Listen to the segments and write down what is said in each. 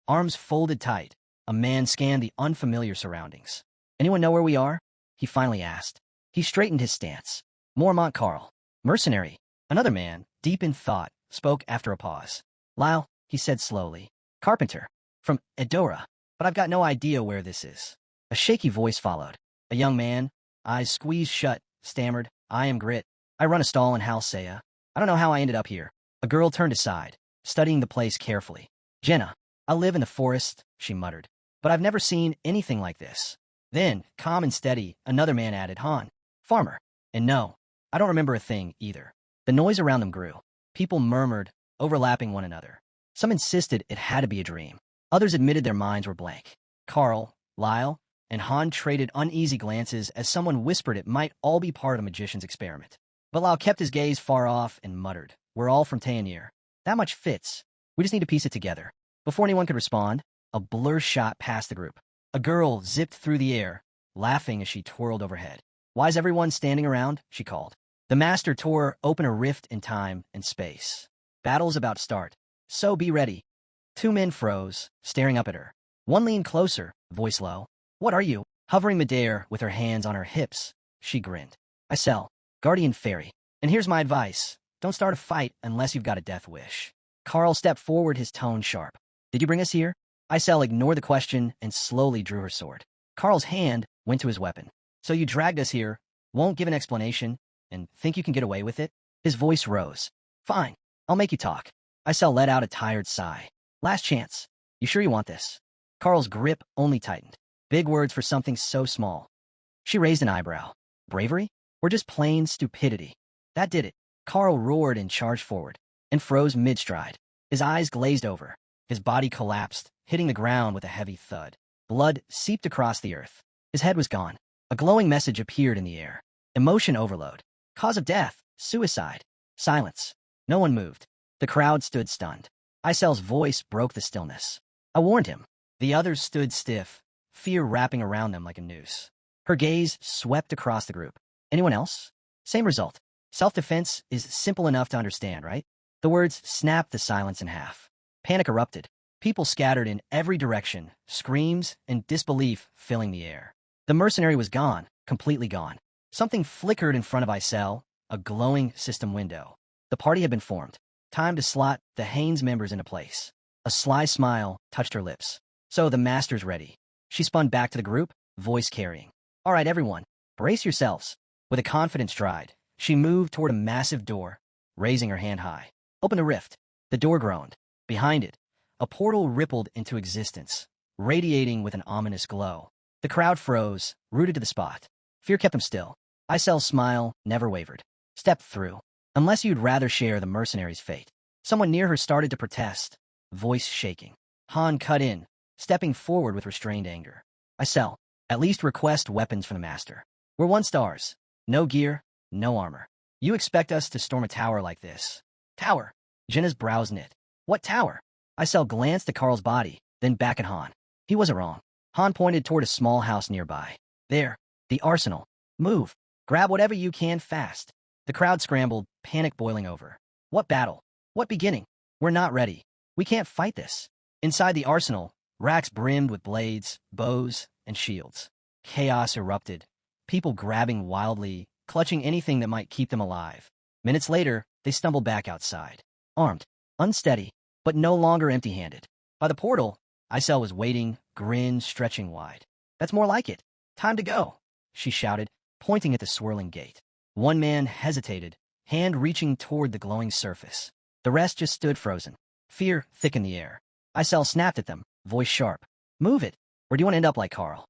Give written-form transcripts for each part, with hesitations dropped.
Arms folded tight, a man scanned the unfamiliar surroundings. Anyone know where we are? He finally asked. He straightened his stance. Mormont Carl. Mercenary. Another man, deep in thought, spoke after a pause. Lyle, he said slowly. Carpenter. From Edora. But I've got no idea where this is. A shaky voice followed. A young man, eyes squeezed shut, stammered, I am Grit. I run a stall in Halsea. I don't know how I ended up here. A girl turned aside, studying the place carefully. Jenna. I live in the forest, she muttered. But I've never seen anything like this. Then, calm and steady, another man added, Han. Farmer. And no, I don't remember a thing, either. The noise around them grew. People murmured, overlapping one another. Some insisted it had to be a dream. Others admitted their minds were blank. Carl, Lyle, and Han traded uneasy glances as someone whispered it might all be part of a magician's experiment. But Lyle kept his gaze far off and muttered, We're all from Tayanir. That much fits. We just need to piece it together. Before anyone could respond, a blur shot past the group. A girl zipped through the air, laughing as she twirled overhead. Why is everyone standing around? She called. The master tore open a rift in time and space. Battle's about to start, so be ready. Two men froze, staring up at her. One leaned closer, voice low. What are you? Hovering midair with her hands on her hips, she grinned. I sell. Guardian Fairy. And here's my advice. Don't start a fight unless you've got a death wish. Carl stepped forward, his tone sharp. Did you bring us here? Isel ignored the question and slowly drew her sword. Carl's hand went to his weapon. So you dragged us here, won't give an explanation, and think you can get away with it? His voice rose. Fine, I'll make you talk. Isel let out a tired sigh. Last chance. You sure you want this? Carl's grip only tightened. Big words for something so small. She raised an eyebrow. Bravery? Or just plain stupidity? That did it. Carl roared and charged forward, and froze mid-stride. His eyes glazed over. His body collapsed, hitting the ground with a heavy thud. Blood seeped across the earth. His head was gone. A glowing message appeared in the air. Emotion overload. Cause of death. Suicide. Silence. No one moved. The crowd stood stunned. Isel's voice broke the stillness. I warned him. The others stood stiff, fear wrapping around them like a noose. Her gaze swept across the group. Anyone else? Same result. Self-defense is simple enough to understand, right? The words snapped the silence in half. Panic erupted. People scattered in every direction, screams and disbelief filling the air. The mercenary was gone, completely gone. Something flickered in front of Isel, a glowing system window. The party had been formed. Time to slot the Haynes members into place. A sly smile touched her lips. So the master's ready. She spun back to the group, voice carrying. All right, everyone, brace yourselves. With a confident stride, she moved toward a massive door, raising her hand high. Open a rift. The door groaned. Behind it, a portal rippled into existence, radiating with an ominous glow. The crowd froze, rooted to the spot. Fear kept them still. Isel's smile never wavered. Step through. Unless you'd rather share the mercenary's fate. Someone near her started to protest, voice shaking. Han cut in, stepping forward with restrained anger. Isel, at least request weapons from the master. We're 1 stars. No gear, no armor. You expect us to storm a tower like this? Tower. Jenna's brows knit. What tower? Isel glanced at Carl's body, then back at Han. He wasn't wrong. Han pointed toward a small house nearby. There, the arsenal. Move. Grab whatever you can fast. The crowd scrambled, panic boiling over. What battle? What beginning? We're not ready. We can't fight this. Inside the arsenal, racks brimmed with blades, bows, and shields. Chaos erupted. People grabbing wildly, clutching anything that might keep them alive. Minutes later, they stumbled back outside. Armed, unsteady, but no longer empty-handed. By the portal, Isel was waiting, grin stretching wide. That's more like it. Time to go, she shouted, pointing at the swirling gate. One man hesitated, hand reaching toward the glowing surface. The rest just stood frozen. Fear thickened the air. Isel snapped at them, voice sharp. Move it, or do you want to end up like Carl?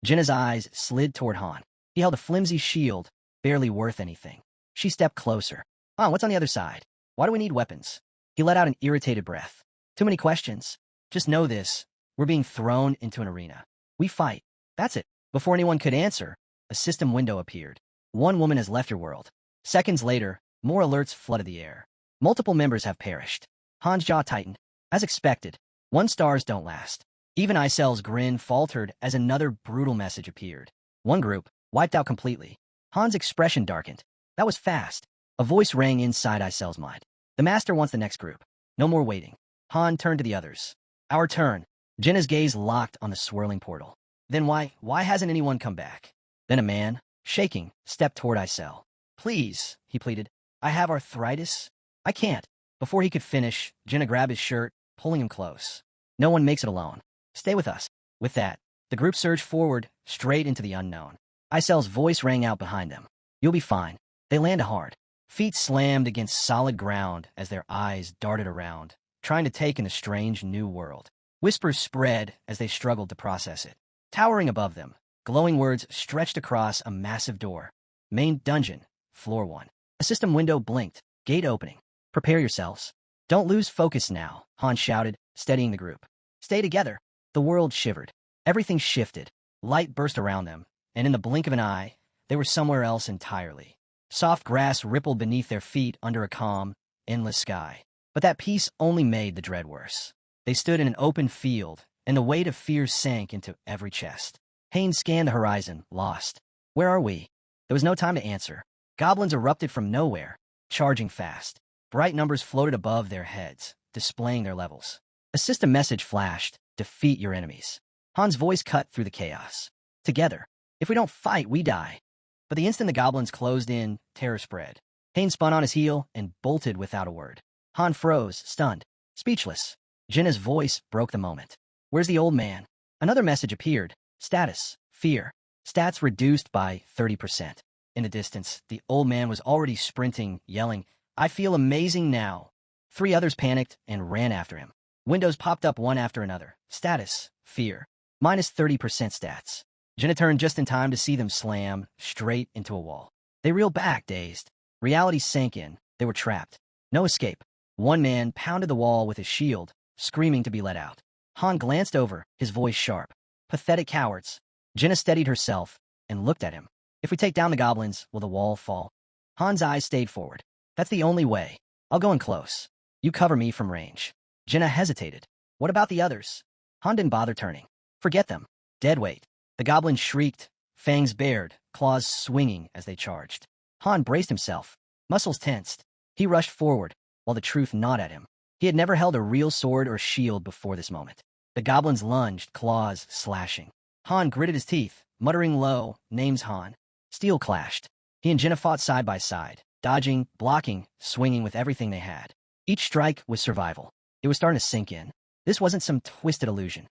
Jenna's eyes slid toward Han. He held a flimsy shield, barely worth anything. She stepped closer. What's on the other side? Why do we need weapons? He let out an irritated breath. Too many questions. Just know this. We're being thrown into an arena. We fight. That's it. Before anyone could answer, a system window appeared. One woman has left her world. Seconds later, more alerts flooded the air. Multiple members have perished. Han's jaw tightened. As expected, 1 stars don't last. Even Isel's grin faltered as another brutal message appeared. One group, wiped out completely. Han's expression darkened. That was fast. A voice rang inside Isel's mind. The master wants the next group. No more waiting. Han turned to the others. Our turn. Jenna's gaze locked on the swirling portal. Then why hasn't anyone come back? Then a man, shaking, stepped toward Isel. Please, he pleaded. I have arthritis. I can't. Before he could finish, Jenna grabbed his shirt, pulling him close. No one makes it alone. Stay with us. With that, the group surged forward, straight into the unknown. Isel's voice rang out behind them. You'll be fine. They landed hard. Feet slammed against solid ground as their eyes darted around, trying to take in the strange new world. Whispers spread as they struggled to process it. Towering above them, glowing words stretched across a massive door. Main dungeon, floor 1. A system window blinked, gate opening. Prepare yourselves. Don't lose focus now, Han shouted, steadying the group. Stay together. The world shivered. Everything shifted. Light burst around them, and in the blink of an eye, they were somewhere else entirely. Soft grass rippled beneath their feet under a calm, endless sky. But that peace only made the dread worse. They stood in an open field, and the weight of fear sank into every chest. Haynes scanned the horizon, lost. Where are we? There was no time to answer. Goblins erupted from nowhere, charging fast. Bright numbers floated above their heads, displaying their levels. A system message flashed, defeat your enemies. Han's voice cut through the chaos. Together. If we don't fight, we die. But the instant the goblins closed in, terror spread. Haynes spun on his heel and bolted without a word. Han froze, stunned, speechless. Jenna's voice broke the moment. Where's the old man? Another message appeared. Status, fear. Stats reduced by 30%. In the distance, the old man was already sprinting, yelling, I feel amazing now. 3 others panicked and ran after him. Windows popped up one after another. Status, fear. Minus 30% stats. Jenna turned just in time to see them slam straight into a wall. They reeled back, dazed. Reality sank in. They were trapped. No escape. One man pounded the wall with his shield, screaming to be let out. Han glanced over, his voice sharp. Pathetic cowards. Jenna steadied herself and looked at him. If we take down the goblins, will the wall fall? Han's eyes stayed forward. That's the only way. I'll go in close. You cover me from range. Jenna hesitated. What about the others? Han didn't bother turning. Forget them. Dead weight. The goblins shrieked, fangs bared, claws swinging as they charged. Han braced himself, muscles tensed. He rushed forward, while the truth gnawed at him. He had never held a real sword or shield before this moment. The goblins lunged, claws slashing. Han gritted his teeth, muttering low, names Han. Steel clashed. He and Jenna fought side by side, dodging, blocking, swinging with everything they had. Each strike was survival. It was starting to sink in. This wasn't some twisted illusion.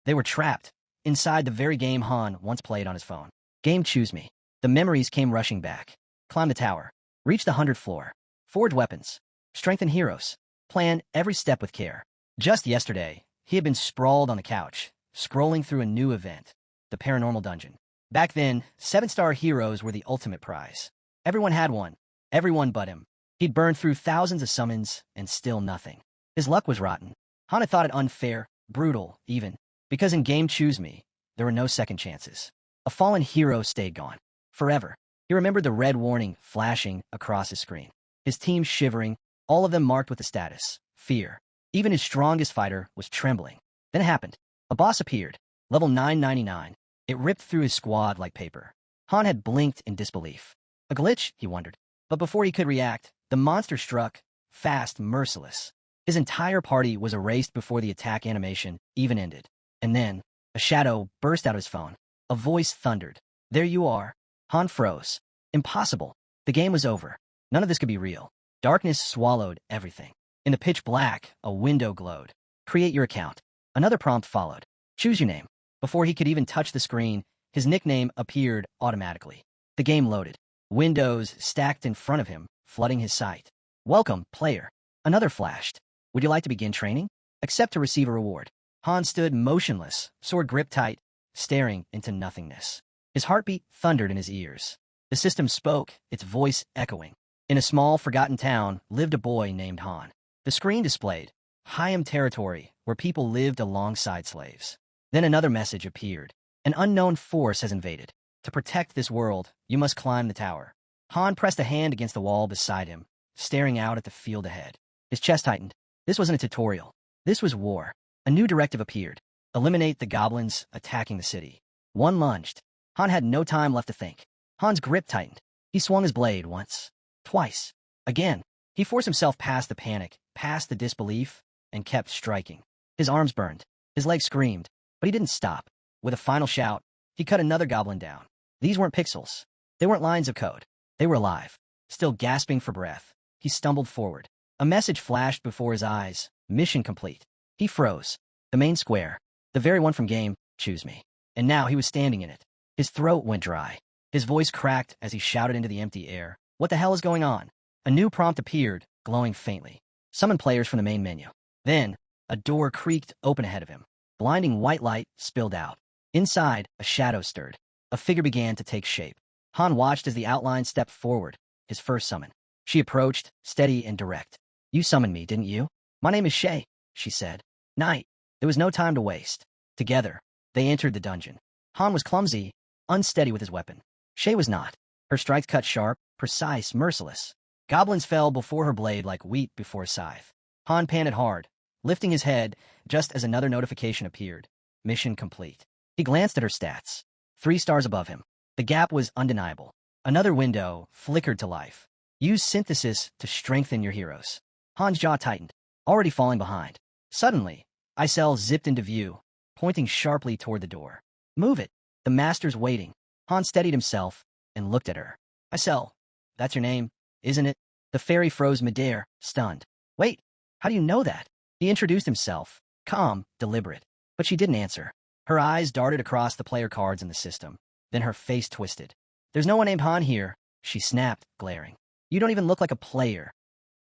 They were trapped, inside the very game Han once played on his phone. Game Choose Me. The memories came rushing back. Climb the tower. Reach the 100th floor. Forge weapons. Strengthen heroes. Plan every step with care. Just yesterday, he had been sprawled on the couch, scrolling through a new event, the paranormal dungeon. Back then, 7-star heroes were the ultimate prize. Everyone had one. Everyone but him. He'd burned through thousands of summons, and still nothing. His luck was rotten. Han had thought it unfair, brutal, even. Because in Game Choose Me, there were no second chances. A fallen hero stayed gone. Forever. He remembered the red warning flashing across his screen. His team shivering, all of them marked with the status, fear. Even his strongest fighter was trembling. Then it happened. A boss appeared. Level 999. It ripped through his squad like paper. Han had blinked in disbelief. A glitch, he wondered. But before he could react, the monster struck, fast, merciless. His entire party was erased before the attack animation even ended. And then, a shadow burst out of his phone. A voice thundered. There you are. Han froze. Impossible. The game was over. None of this could be real. Darkness swallowed everything. In the pitch black, a window glowed. Create your account. Another prompt followed. Choose your name. Before he could even touch the screen, his nickname appeared automatically. The game loaded. Windows stacked in front of him, flooding his sight. Welcome, player. Another flashed. Would you like to begin training? Accept to receive a reward. Han stood motionless, sword gripped tight, staring into nothingness. His heartbeat thundered in his ears. The system spoke, its voice echoing. In a small, forgotten town lived a boy named Han. The screen displayed Hyam territory, where people lived alongside slaves. Then another message appeared. An unknown force has invaded. To protect this world, you must climb the tower. Han pressed a hand against the wall beside him, staring out at the field ahead. His chest tightened. This wasn't a tutorial. This was war. A new directive appeared. Eliminate the goblins attacking the city. One lunged. Han had no time left to think. Han's grip tightened. He swung his blade once. Twice. Again. He forced himself past the panic, past the disbelief, and kept striking. His arms burned. His leg screamed, but he didn't stop. With a final shout, he cut another goblin down. These weren't pixels. They weren't lines of code. They were alive. Still gasping for breath, he stumbled forward. A message flashed before his eyes. Mission complete. He froze. The main square. The very one from game, choose me. And now he was standing in it. His throat went dry. His voice cracked as he shouted into the empty air. What the hell is going on? A new prompt appeared, glowing faintly. Summon players from the main menu. Then, a door creaked open ahead of him. Blinding white light spilled out. Inside, a shadow stirred. A figure began to take shape. Han watched as the outline stepped forward, his first summon. She approached, steady and direct. You summoned me, didn't you? My name is Shay, she said. Knight. There was no time to waste. Together, they entered the dungeon. Han was clumsy, unsteady with his weapon. Shay was not. Her strikes cut sharp, precise, merciless. Goblins fell before her blade like wheat before a scythe. Han panted hard, lifting his head just as another notification appeared. Mission complete. He glanced at her stats. 3 stars above him. The gap was undeniable. Another window flickered to life. Use synthesis to strengthen your heroes. Han's jaw tightened, already falling behind. Suddenly, Isel zipped into view, pointing sharply toward the door. Move it. The master's waiting. Han steadied himself and looked at her. Isel, that's your name, isn't it? The fairy froze midair, stunned. Wait, how do you know that? He introduced himself, calm, deliberate. But she didn't answer. Her eyes darted across the player cards in the system. Then her face twisted. There's no one named Han here, she snapped, glaring. You don't even look like a player.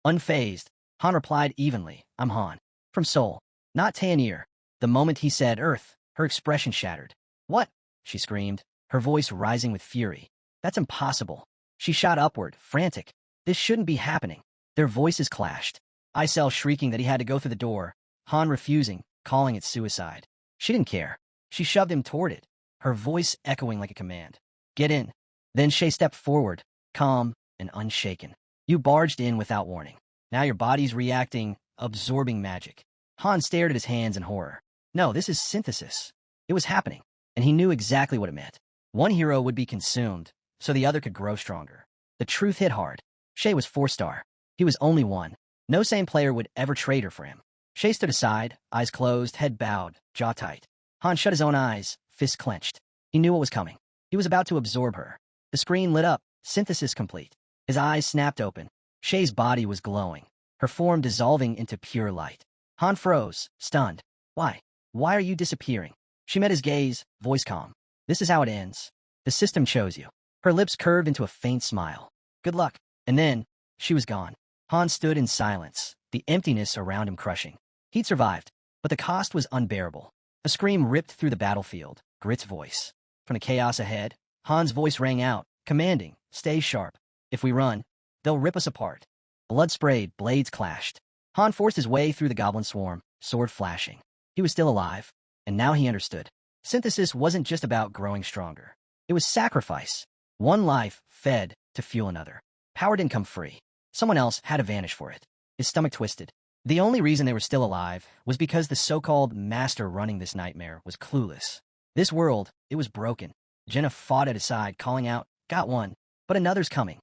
Unfazed, Han replied evenly, I'm Han. From Seoul. Not Tanir. The moment he said Earth, her expression shattered. What? She screamed, her voice rising with fury. That's impossible. She shot upward, frantic. This shouldn't be happening. Their voices clashed. Isel shrieking that he had to go through the door, Han refusing, calling it suicide. She didn't care. She shoved him toward it, her voice echoing like a command. Get in. Then Shay stepped forward, calm and unshaken. You barged in without warning. Now your body's reacting, absorbing magic. Han stared at his hands in horror. No, this is synthesis. It was happening, and he knew exactly what it meant. One hero would be consumed, so the other could grow stronger. The truth hit hard. Shay was 4-star. He was only one. No sane player would ever trade her for him. Shay stood aside, eyes closed, head bowed, jaw tight. Han shut his own eyes, fists clenched. He knew what was coming. He was about to absorb her. The screen lit up, synthesis complete. His eyes snapped open. Shay's body was glowing, her form dissolving into pure light. Han froze, stunned. Why? Why are you disappearing? She met his gaze, voice calm. This is how it ends. The system chose you. Her lips curved into a faint smile. Good luck. And then, she was gone. Han stood in silence, the emptiness around him crushing. He'd survived, but the cost was unbearable. A scream ripped through the battlefield, Grit's voice. From the chaos ahead, Han's voice rang out, commanding, stay sharp. If we run, they'll rip us apart. Blood sprayed, blades clashed. Han forced his way through the goblin swarm, sword flashing. He was still alive, and now he understood. Synthesis wasn't just about growing stronger. It was sacrifice. One life fed to fuel another. Power didn't come free. Someone else had to vanish for it. His stomach twisted. The only reason they were still alive was because the so-called master running this nightmare was clueless. This world, it was broken. Jenna fought at his side, calling out, got one, but another's coming.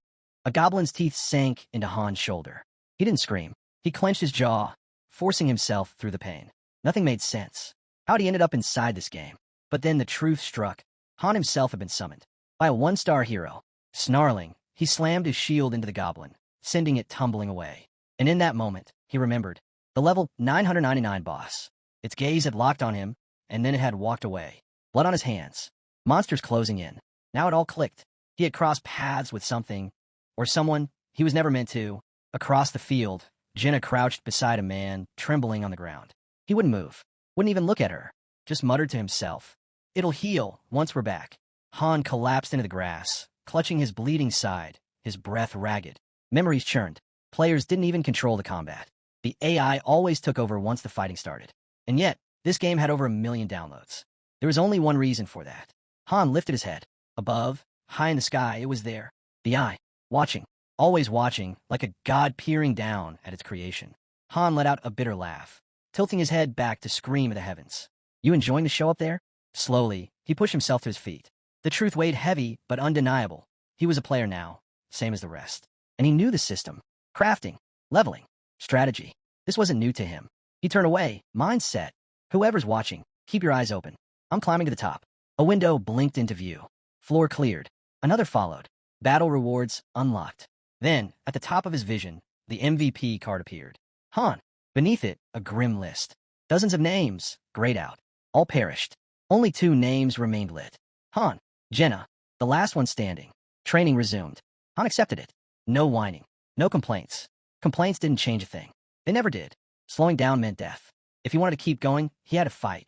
A goblin's teeth sank into Han's shoulder. He didn't scream. He clenched his jaw, forcing himself through the pain. Nothing made sense. How'd he ended up inside this game? But then the truth struck. Han himself had been summoned by a 1-star hero. Snarling, he slammed his shield into the goblin, sending it tumbling away. And in that moment, he remembered the level 999 boss. Its gaze had locked on him, and then it had walked away. Blood on his hands. Monsters closing in. Now it all clicked. He had crossed paths with something, or someone he was never meant to. Across the field, Jenna crouched beside a man, trembling on the ground. He wouldn't move, wouldn't even look at her, just muttered to himself. It'll heal once we're back. Han collapsed into the grass, clutching his bleeding side, his breath ragged. Memories churned. Players didn't even control the combat. The AI always took over once the fighting started. And yet, this game had over 1 million downloads. There was only one reason for that. Han lifted his head. Above, high in the sky, it was there. The eye, watching, always watching, like a god peering down at its creation. Han let out a bitter laugh, tilting his head back to scream at the heavens. You enjoying the show up there? Slowly, he pushed himself to his feet. The truth weighed heavy, but undeniable. He was a player now, same as the rest. And he knew the system. Crafting, leveling, strategy. This wasn't new to him. He turned away, mind set. Whoever's watching, keep your eyes open. I'm climbing to the top. A window blinked into view. Floor cleared. Another followed. Battle rewards unlocked. Then, at the top of his vision, the MVP card appeared. Han. Beneath it, a grim list. Dozens of names, grayed out. All perished. Only 2 names remained lit. Han. Jenna. The last one standing. Training resumed. Han accepted it. No whining. No complaints. Complaints didn't change a thing. They never did. Slowing down meant death. If he wanted to keep going, he had to fight.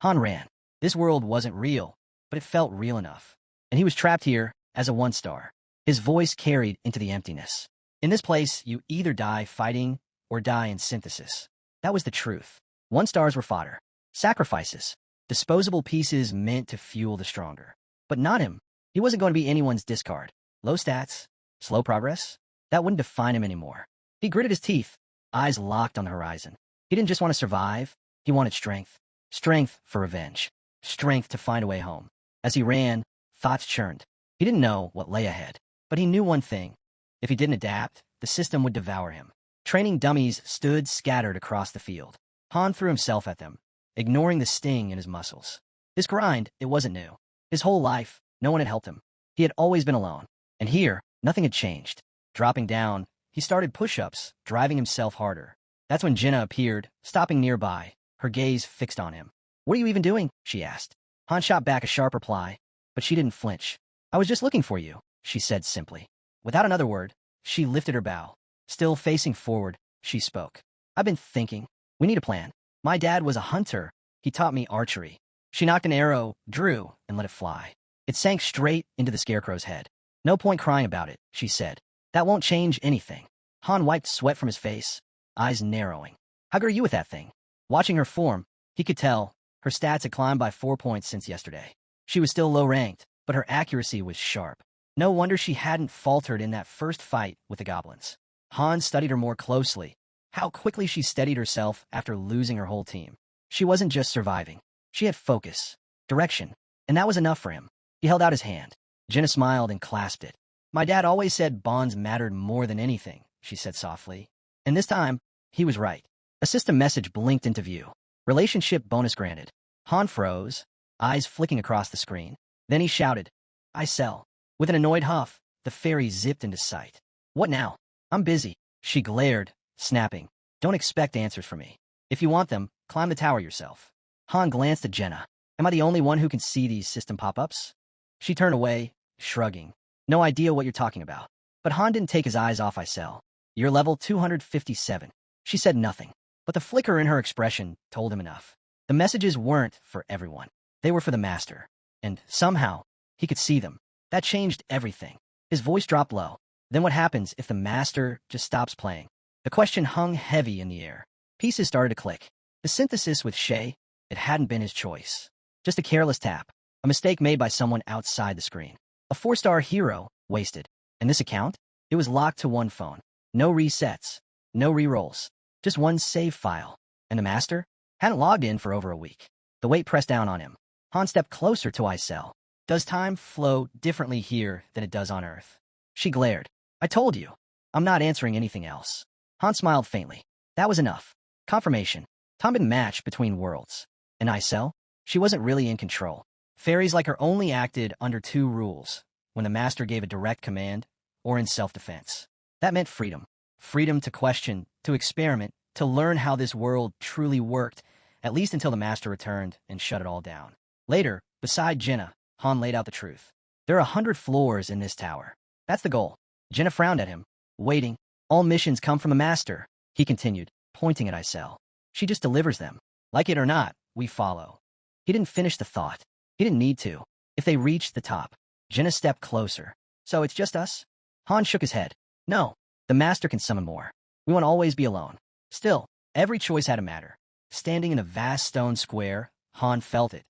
Han ran. This world wasn't real, but it felt real enough. And he was trapped here as a 1-star. His voice carried into the emptiness. In this place, you either die fighting or die in synthesis. That was the truth. 1-stars were fodder. Sacrifices. Disposable pieces meant to fuel the stronger. But not him. He wasn't going to be anyone's discard. Low stats. Slow progress. That wouldn't define him anymore. He gritted his teeth, eyes locked on the horizon. He didn't just want to survive. He wanted strength. Strength for revenge. Strength to find a way home. As he ran, thoughts churned. He didn't know what lay ahead. But he knew one thing. If he didn't adapt, the system would devour him. Training dummies stood scattered across the field. Han threw himself at them, ignoring the sting in his muscles. This grind, it wasn't new. His whole life, no one had helped him. He had always been alone. And here, nothing had changed. Dropping down, he started push-ups, driving himself harder. That's when Jenna appeared, stopping nearby, her gaze fixed on him. "What are you even doing?" she asked. Han shot back a sharp reply, but she didn't flinch. "I was just looking for you," she said simply. Without another word, she lifted her bow. Still facing forward, she spoke. "I've been thinking. We need a plan. My dad was a hunter. He taught me archery." She knocked an arrow, drew, and let it fly. It sank straight into the scarecrow's head. "No point crying about it," she said. "That won't change anything." Han wiped sweat from his face, eyes narrowing. "How good are you with that thing?" Watching her form, he could tell her stats had climbed by 4 points since yesterday. She was still low-ranked, but her accuracy was sharp. No wonder she hadn't faltered in that first fight with the goblins. Han studied her more closely. How quickly she steadied herself after losing her whole team. She wasn't just surviving. She had focus, direction, and that was enough for him. He held out his hand. Jenna smiled and clasped it. "My dad always said bonds mattered more than anything," she said softly. And this time, he was right. A system message blinked into view. Relationship bonus granted. Han froze, eyes flicking across the screen. Then he shouted, "I sell." With an annoyed huff, the fairy zipped into sight. "What now?" "I'm busy." She glared, snapping. "Don't expect answers from me. If you want them, climb the tower yourself." Han glanced at Jenna. "Am I the only one who can see these system pop-ups?" She turned away, shrugging. "No idea what you're talking about." But Han didn't take his eyes off Isel. "You're level 257. She said nothing, but the flicker in her expression told him enough. The messages weren't for everyone. They were for the master. And somehow, he could see them. That changed everything. His voice dropped low. Then what happens if the master just stops playing? The question hung heavy in the air. Pieces started to click. The synthesis with Shay, it hadn't been his choice. Just a careless tap. A mistake made by someone outside the screen. A 4-star hero, wasted. And this account? It was locked to one phone. No resets. No rerolls. Just one save file. And the master? Hadn't logged in for over a week. The weight pressed down on him. Han stepped closer to Isel. "Does time flow differently here than it does on Earth?" She glared. "I told you. I'm not answering anything else." Han smiled faintly. That was enough. Confirmation. Time didn't match between worlds. And Isel? She wasn't really in control. Fairies like her only acted under 2 rules, when the master gave a direct command, or in self-defense. That meant freedom. Freedom to question, to experiment, to learn how this world truly worked, at least until the master returned and shut it all down. Later, beside Jenna, Han laid out the truth. "There are 100 floors in this tower. That's the goal." Jenna frowned at him, waiting. "All missions come from a master," he continued, pointing at Isel. "She just delivers them. Like it or not, we follow." He didn't finish the thought. He didn't need to. If they reached the top, Jenna stepped closer. "So it's just us?" Han shook his head. "No, the master can summon more. We won't always be alone." Still, every choice had a matter. Standing in a vast stone square, Han felt it.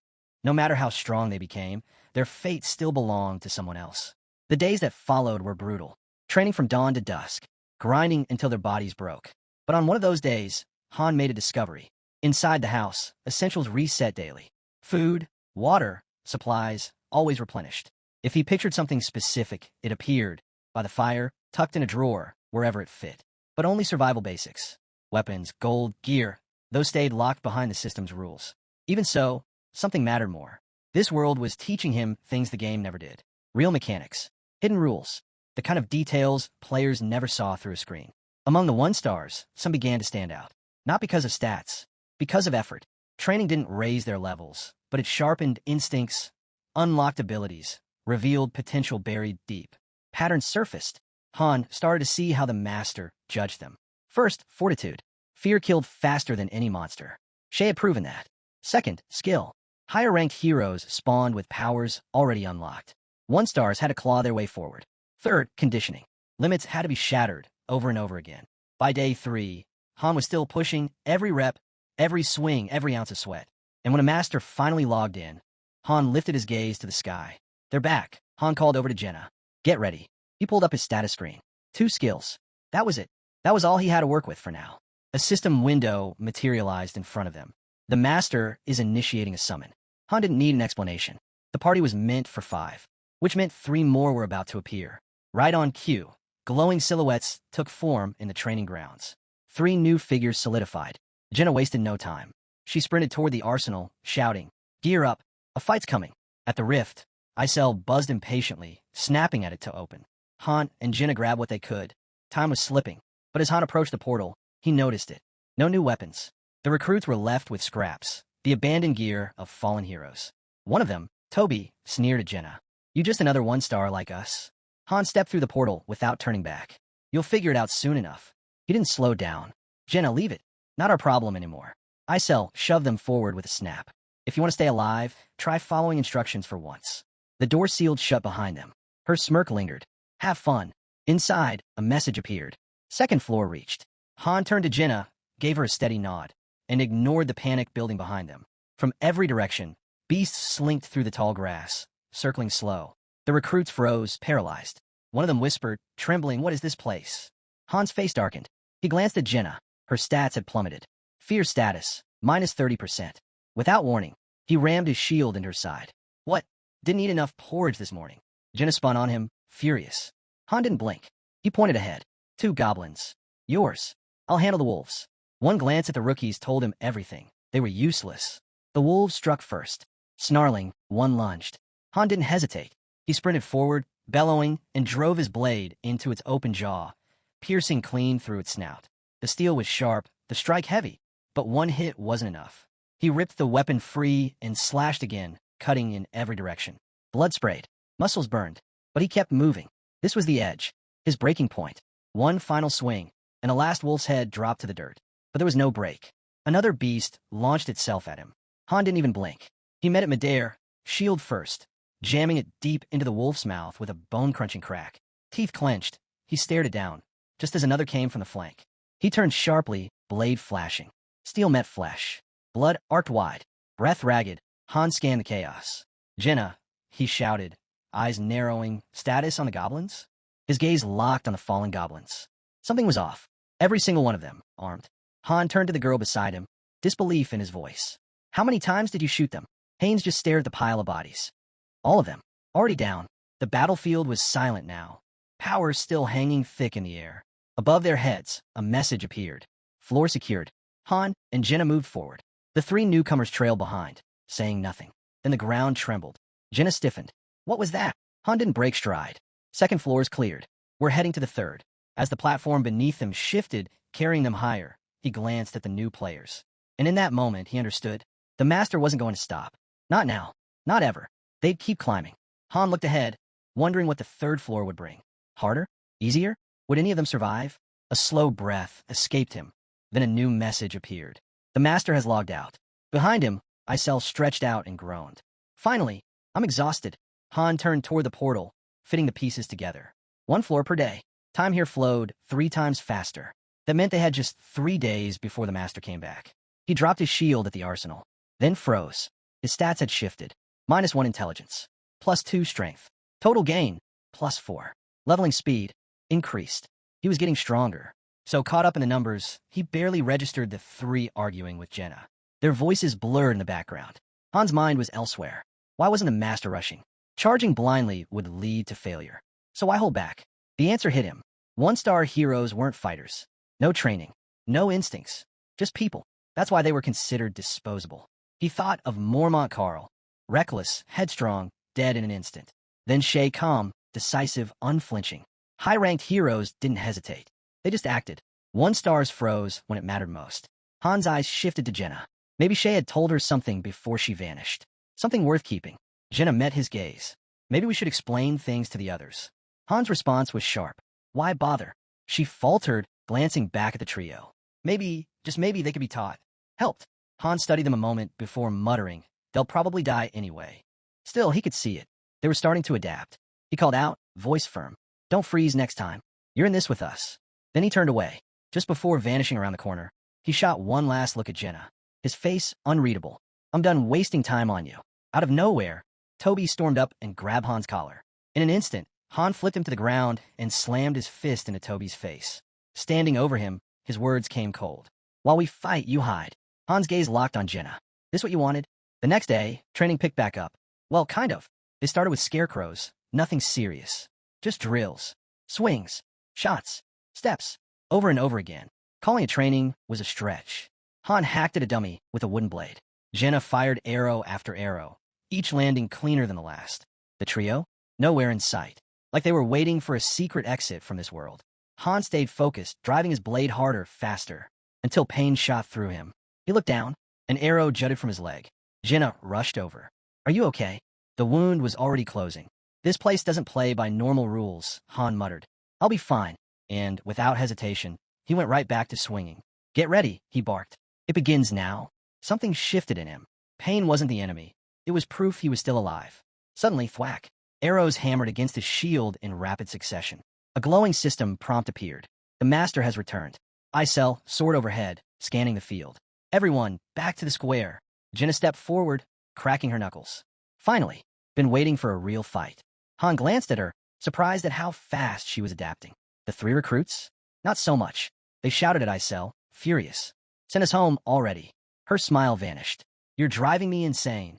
No matter how strong they became, their fate still belonged to someone else. The days that followed were brutal, training from dawn to dusk, grinding until their bodies broke. But on one of those days, Han made a discovery. Inside the house, essentials reset daily. Food, water, supplies, always replenished. If he pictured something specific, it appeared, by the fire, tucked in a drawer, wherever it fit. But only survival basics. Weapons, gold, gear, Those stayed locked behind the system's rules. Even so, something mattered more. This world was teaching him things the game never did. Real mechanics. Hidden rules. The kind of details players never saw through a screen. Among the 1-stars, some began to stand out. Not because of stats, because of effort. Training didn't raise their levels, but it sharpened instincts, unlocked abilities, revealed potential buried deep. Patterns surfaced. Han started to see how the master judged them. First, fortitude. Fear killed faster than any monster. Shay had proven that. Second, skill. Higher-ranked heroes spawned with powers already unlocked. 1-stars had to claw their way forward. Third, conditioning. Limits had to be shattered over and over again. By day 3, Han was still pushing every rep, every swing, every ounce of sweat. And when a master finally logged in, Han lifted his gaze to the sky. They're back. Han called over to Jenna. Get ready. He pulled up his status screen. 2 skills. That was it. That was all he had to work with for now. A system window materialized in front of them. The master is initiating a summon. Han didn't need an explanation. The party was meant for 5, which meant 3 more were about to appear. Right on cue, glowing silhouettes took form in the training grounds. 3 new figures solidified. Jenna wasted no time. She sprinted toward the arsenal, shouting, "Gear up! A fight's coming!" At the rift, Isel buzzed impatiently, snapping at it to open. Han and Jenna grabbed what they could. Time was slipping, but as Han approached the portal, he noticed it. No new weapons. The recruits were left with scraps, the abandoned gear of fallen heroes. One of them, Toby, sneered at Jenna. "You just another 1-star like us." Han stepped through the portal without turning back. "You'll figure it out soon enough." He didn't slow down. "Jenna, leave it. Not our problem anymore." Isel shoved them forward with a snap. "If you want to stay alive, try following instructions for once." The door sealed shut behind them. Her smirk lingered. "Have fun." Inside, a message appeared. 2nd floor reached. Han turned to Jenna, gave her a steady nod, and ignored the panic building behind them. From every direction, beasts slinked through the tall grass, circling slow. The recruits froze, paralyzed. One of them whispered, trembling, "What is this place?" Han's face darkened. He glanced at Jenna. Her stats had plummeted. Fear status, minus 30%. Without warning, he rammed his shield into her side. "What? Didn't eat enough porridge this morning." Jenna spun on him, furious. Han didn't blink. He pointed ahead. 2 goblins. "Yours. I'll handle the wolves." One glance at the rookies told him everything. They were useless. The wolves struck first. Snarling, one lunged. Han didn't hesitate. He sprinted forward, bellowing, and drove his blade into its open jaw, piercing clean through its snout. The steel was sharp, the strike heavy, but one hit wasn't enough. He ripped the weapon free and slashed again, cutting in every direction. Blood sprayed. Muscles burned. But he kept moving. This was the edge. His breaking point. One final swing, and a last wolf's head dropped to the dirt. But there was no break. Another beast launched itself at him. Han didn't even blink. He met it midair, shield first, jamming it deep into the wolf's mouth with a bone-crunching crack. Teeth clenched. He stared it down, just as another came from the flank. He turned sharply, blade flashing. Steel met flesh. Blood arced wide. Breath ragged. Han scanned the chaos. "Jenna," he shouted, eyes narrowing. "Status on the goblins?" His gaze locked on the fallen goblins. Something was off. Every single one of them, armed. Han turned to the girl beside him, disbelief in his voice. "How many times did you shoot them?" Haynes just stared at the pile of bodies. All of them. Already down. The battlefield was silent now. Power still hanging thick in the air. Above their heads, a message appeared. Floor secured. Han and Jenna moved forward. The 3 newcomers trailed behind, saying nothing. Then the ground trembled. Jenna stiffened. What was that? Han didn't break stride. 2nd floor is cleared. We're heading to the 3rd. As the platform beneath them shifted, carrying them higher, he glanced at the new players. And in that moment, he understood. The master wasn't going to stop. Not now. Not ever. They'd keep climbing. Han looked ahead, wondering what the 3rd floor would bring. Harder? Easier? Would any of them survive? A slow breath escaped him. Then a new message appeared. The master has logged out. Behind him, Isel stretched out and groaned. "Finally, I'm exhausted." Han turned toward the portal, fitting the pieces together. 1 floor per day. Time here flowed 3 times faster. That meant they had just 3 days before the master came back. He dropped his shield at the arsenal, then froze. His stats had shifted. -1 intelligence, +2 strength. Total gain, +4. Leveling speed, increased. He was getting stronger. So caught up in the numbers, he barely registered the 3 arguing with Jenna. Their voices blurred in the background. Han's mind was elsewhere. Why wasn't the master rushing? Charging blindly would lead to failure. So why hold back? The answer hit him. 1-star heroes weren't fighters. No training. No instincts. Just people. That's why they were considered disposable. He thought of Mormont Carl, reckless, headstrong, dead in an instant. Then Shay, calm, decisive, unflinching. High-ranked heroes didn't hesitate. They just acted. 1 stars froze when it mattered most. Han's eyes shifted to Jenna. Maybe Shay had told her something before she vanished. Something worth keeping. Jenna met his gaze. Maybe we should explain things to the others. Han's response was sharp. Why bother? She faltered, glancing back at the trio. Maybe, just maybe, they could be taught. Helped. Han studied them a moment before muttering, they'll probably die anyway. Still, he could see it. They were starting to adapt. He called out, voice firm. Don't freeze next time. You're in this with us. Then he turned away. Just before vanishing around the corner, he shot one last look at Jenna. His face unreadable. I'm done wasting time on you. Out of nowhere, Toby stormed up and grabbed Han's collar. In an instant, Han flipped him to the ground and slammed his fist into Toby's face. Standing over him, his words came cold. While we fight, you hide. Han's gaze locked on Jenna. This what you wanted? The next day, training picked back up. Well, kind of. They started with scarecrows. Nothing serious. Just drills. Swings. Shots. Steps. Over and over again. Calling it training was a stretch. Han hacked at a dummy with a wooden blade. Jenna fired arrow after arrow, each landing cleaner than the last. The trio? Nowhere in sight. Like they were waiting for a secret exit from this world. Han stayed focused, driving his blade harder, faster, until pain shot through him. He looked down. An arrow jutted from his leg. Jenna rushed over. Are you okay? The wound was already closing. This place doesn't play by normal rules, Han muttered. I'll be fine. And, without hesitation, he went right back to swinging. Get ready, he barked. It begins now. Something shifted in him. Pain wasn't the enemy. It was proof he was still alive. Suddenly, thwack. Arrows hammered against his shield in rapid succession. A glowing system prompt appeared. The master has returned. Isel, sword overhead, scanning the field. Everyone, back to the square. Jenna stepped forward, cracking her knuckles. Finally, been waiting for a real fight. Han glanced at her, surprised at how fast she was adapting. The 3 recruits? Not so much. They shouted at Isel, furious. Send us home already. Her smile vanished. You're driving me insane.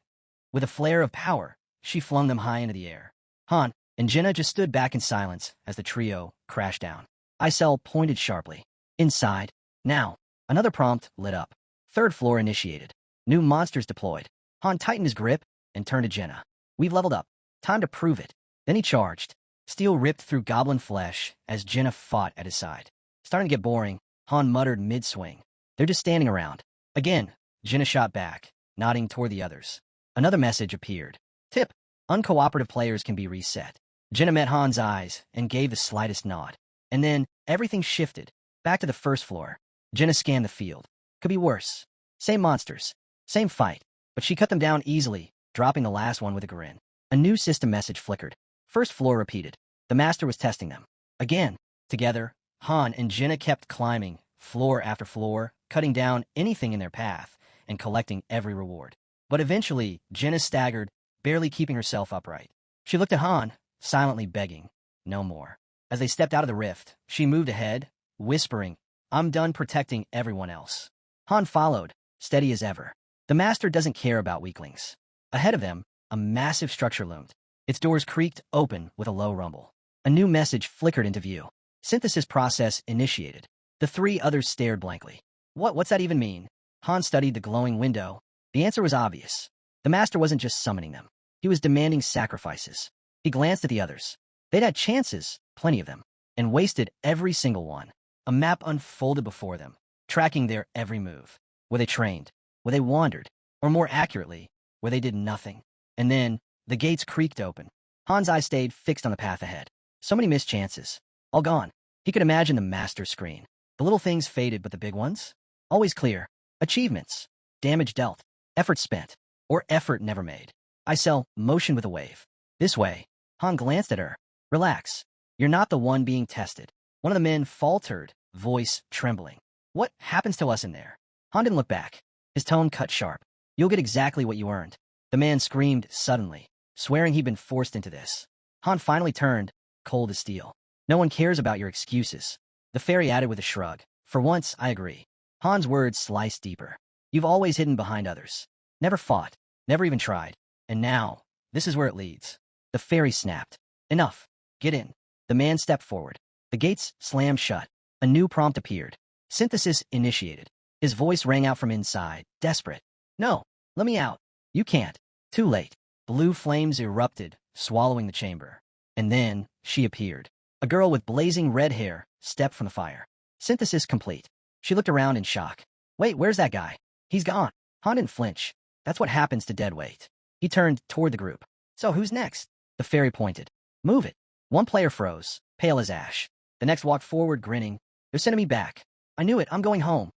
With a flare of power, she flung them high into the air. Han and Jenna just stood back in silence as the trio crashed down. Isel pointed sharply. Inside. Now. Another prompt lit up. 3rd floor initiated. New monsters deployed. Han tightened his grip and turned to Jenna. We've leveled up. Time to prove it. Then he charged. Steel ripped through goblin flesh as Jenna fought at his side. Starting to get boring, Han muttered mid-swing. They're just standing around. Again, Jenna shot back, nodding toward the others. Another message appeared. Tip. Uncooperative players can be reset. Jenna met Han's eyes and gave the slightest nod. And then, everything shifted. Back to the 1st floor. Jenna scanned the field. Could be worse. Same monsters. Same fight. But she cut them down easily, dropping the last one with a grin. A new system message flickered. 1st floor repeated. The master was testing them. Again. Together, Han and Jenna kept climbing, floor after floor, cutting down anything in their path, and collecting every reward. But eventually, Jenna staggered, barely keeping herself upright. She looked at Han, silently begging, no more. As they stepped out of the rift, she moved ahead, whispering, I'm done protecting everyone else. Han followed, steady as ever. The master doesn't care about weaklings. Ahead of them, a massive structure loomed. Its doors creaked open with a low rumble. A new message flickered into view. Synthesis process initiated. The 3 others stared blankly. What's that even mean? Han studied the glowing window. The answer was obvious. The master wasn't just summoning them. He was demanding sacrifices. He glanced at the others. They'd had chances, plenty of them, and wasted every single one. A map unfolded before them, tracking their every move. Where they trained, where they wandered, or more accurately, where they did nothing. And then, the gates creaked open. Han's eyes stayed fixed on the path ahead. So many missed chances. All gone. He could imagine the master's screen. The little things faded, but the big ones? Always clear. Achievements. Damage dealt. Effort spent. Or effort never made. Isel motioned with a wave. This way. Han glanced at her. Relax. You're not the one being tested. One of the men faltered, voice trembling. What happens to us in there? Han didn't look back. His tone cut sharp. You'll get exactly what you earned. The man screamed suddenly, swearing he'd been forced into this. Han finally turned, cold as steel. No one cares about your excuses. The fairy added with a shrug. For once, I agree. Han's words sliced deeper. You've always hidden behind others. Never fought. Never even tried. And now, this is where it leads. The fairy snapped. Enough. Get in. The man stepped forward. The gates slammed shut. A new prompt appeared. Synthesis initiated. His voice rang out from inside, desperate. No, let me out. You can't. Too late. Blue flames erupted, swallowing the chamber. And then, she appeared. A girl with blazing red hair stepped from the fire. Synthesis complete. She looked around in shock. Wait, where's that guy? He's gone. Han didn't flinch. That's what happens to dead weight. He turned toward the group. So who's next? The fairy pointed. Move it. One player froze, pale as ash. The next walked forward, grinning. They're sending me back. I knew it. I'm going home.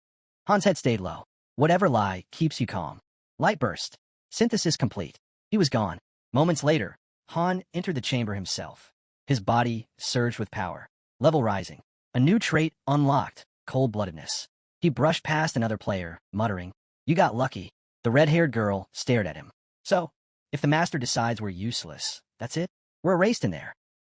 Han's head stayed low. Whatever lie keeps you calm. Light burst. Synthesis complete. He was gone. Moments later, Han entered the chamber himself. His body surged with power. Level rising. A new trait unlocked, cold-bloodedness. He brushed past another player, muttering, You got lucky. The red-haired girl stared at him. So, if the master decides we're useless, that's it? We're erased in there.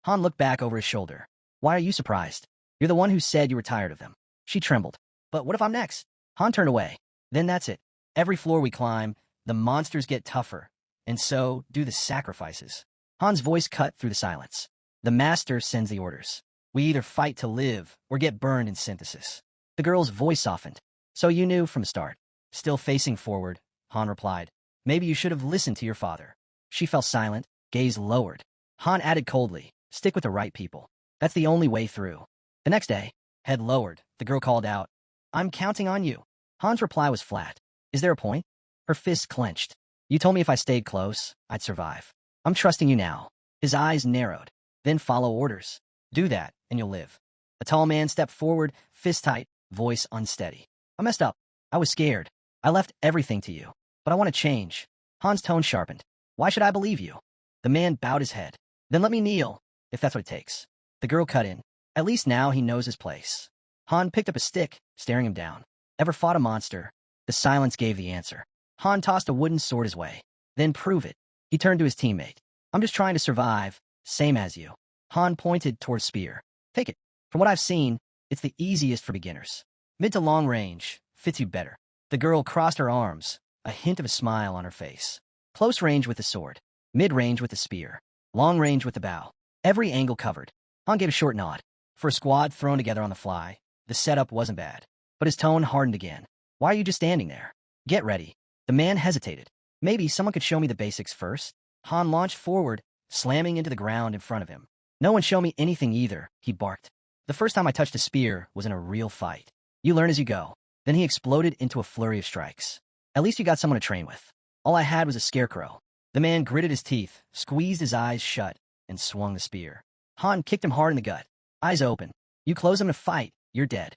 Han looked back over his shoulder. Why are you surprised? You're the one who said you were tired of them. She trembled. But what if I'm next? Han turned away. Then that's it. Every floor we climb, the monsters get tougher, and so do the sacrifices. Han's voice cut through the silence. The master sends the orders. We either fight to live or get burned in synthesis. The girl's voice softened. So you knew from the start. Still facing forward, Han replied, Maybe you should have listened to your father. She fell silent, gaze lowered. Han added coldly, Stick with the right people. That's the only way through. The next day, head lowered, the girl called out, I'm counting on you. Han's reply was flat. Is there a point? Her fists clenched. You told me if I stayed close, I'd survive. I'm trusting you now. His eyes narrowed. Then follow orders. Do that, and you'll live. A tall man stepped forward, fist tight, voice unsteady. I messed up. I was scared. I left everything to you. But I want to change. Han's tone sharpened. Why should I believe you? The man bowed his head. Then let me kneel, if that's what it takes. The girl cut in. At least now he knows his place. Han picked up a stick, staring him down. Ever fought a monster? The silence gave the answer. Han tossed a wooden sword his way. Then prove it. He turned to his teammate. I'm just trying to survive, same as you. Han pointed toward spear. Take it. From what I've seen, it's the easiest for beginners. Mid to long range, fits you better. The girl crossed her arms, a hint of a smile on her face. Close range with the sword. Mid-range with the spear. Long range with the bow. Every angle covered. Han gave a short nod. For a squad thrown together on the fly, the setup wasn't bad. But his tone hardened again. Why are you just standing there? Get ready. The man hesitated. Maybe someone could show me the basics first. Han launched forward, slamming into the ground in front of him. No one show me anything either, he barked. The first time I touched a spear was in a real fight. You learn as you go. Then he exploded into a flurry of strikes. At least you got someone to train with. All I had was a scarecrow. The man gritted his teeth, squeezed his eyes shut, and swung the spear. Han kicked him hard in the gut. Eyes open. You close him to fight, you're dead.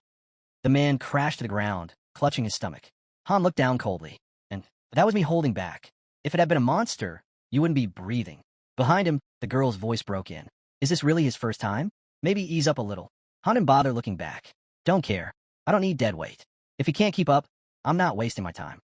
The man crashed to the ground, clutching his stomach. Han looked down coldly. And that was me holding back. If it had been a monster, you wouldn't be breathing. Behind him, the girl's voice broke in. Is this really his first time? Maybe ease up a little. Han didn't bother looking back. Don't care. I don't need dead weight. If he can't keep up, I'm not wasting my time.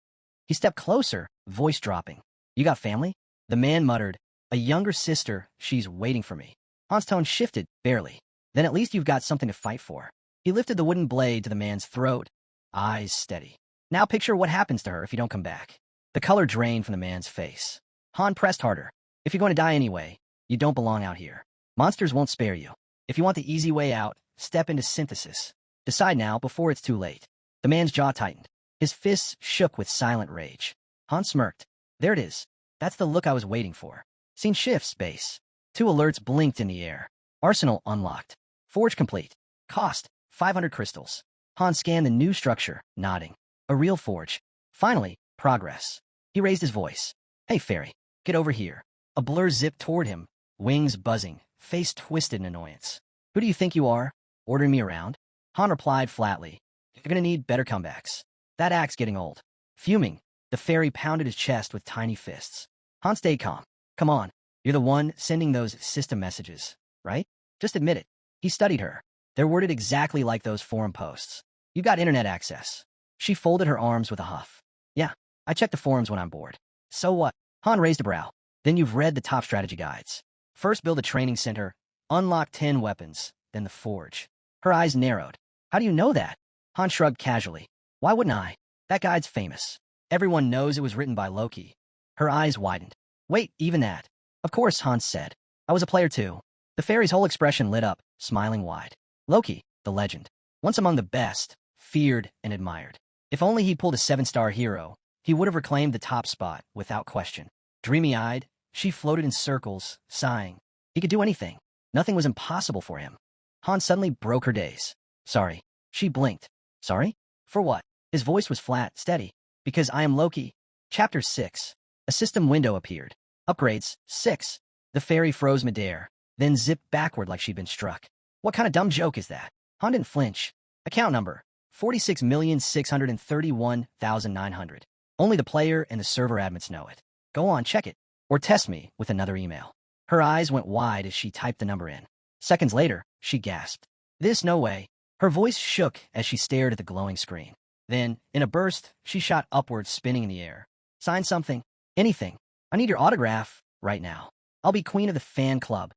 He stepped closer, voice dropping. You got family? The man muttered. A younger sister, she's waiting for me. Han's tone shifted, barely. Then at least you've got something to fight for. He lifted the wooden blade to the man's throat, eyes steady. Now picture what happens to her if you don't come back. The color drained from the man's face. Han pressed harder. If you're going to die anyway, you don't belong out here. Monsters won't spare you. If you want the easy way out, step into synthesis. Decide now before it's too late. The man's jaw tightened. His fists shook with silent rage. Han smirked. There it is. That's the look I was waiting for. Scene shifts, base. 2 alerts blinked in the air. Arsenal unlocked. Forge complete. Cost, 500 crystals. Han scanned the new structure, nodding. A real forge. Finally, progress. He raised his voice. Hey, fairy, get over here. A blur zipped toward him, wings buzzing, face twisted in annoyance. Who do you think you are? Ordering me around? Han replied flatly. You're gonna need better comebacks. That act's getting old. Fuming, the fairy pounded his chest with tiny fists. Han stayed calm. Come on, you're the one sending those system messages, right? Just admit it. He studied her. They're worded exactly like those forum posts. You got internet access. She folded her arms with a huff. Yeah, I check the forums when I'm bored. So what? Han raised a brow. Then you've read the top strategy guides. First build a training center, unlock 10 weapons, then the forge. Her eyes narrowed. How do you know that? Han shrugged casually. Why wouldn't I? That guide's famous. Everyone knows it was written by Loki. Her eyes widened. Wait, even that. Of course, Hans said. I was a player too. The fairy's whole expression lit up, smiling wide. Loki, the legend. Once among the best, feared and admired. If only he pulled a 7-star hero, he would have reclaimed the top spot without question. Dreamy-eyed, she floated in circles, sighing. He could do anything. Nothing was impossible for him. Han suddenly broke her daze. Sorry. She blinked. Sorry? For what? His voice was flat, steady. Because I am Loki. Chapter 6. A system window appeared. Upgrades, 6. The fairy froze midair, then zipped backward like she'd been struck. What kind of dumb joke is that? Han didn't flinch. Account number, 46,631,900. Only the player and the server admins know it. Go on, check it. Or test me with another email. Her eyes went wide as she typed the number in. Seconds later, she gasped. This no way. Her voice shook as she stared at the glowing screen. Then, in a burst, she shot upwards, spinning in the air. Sign something. Anything. I need your autograph right now. I'll be queen of the fan club.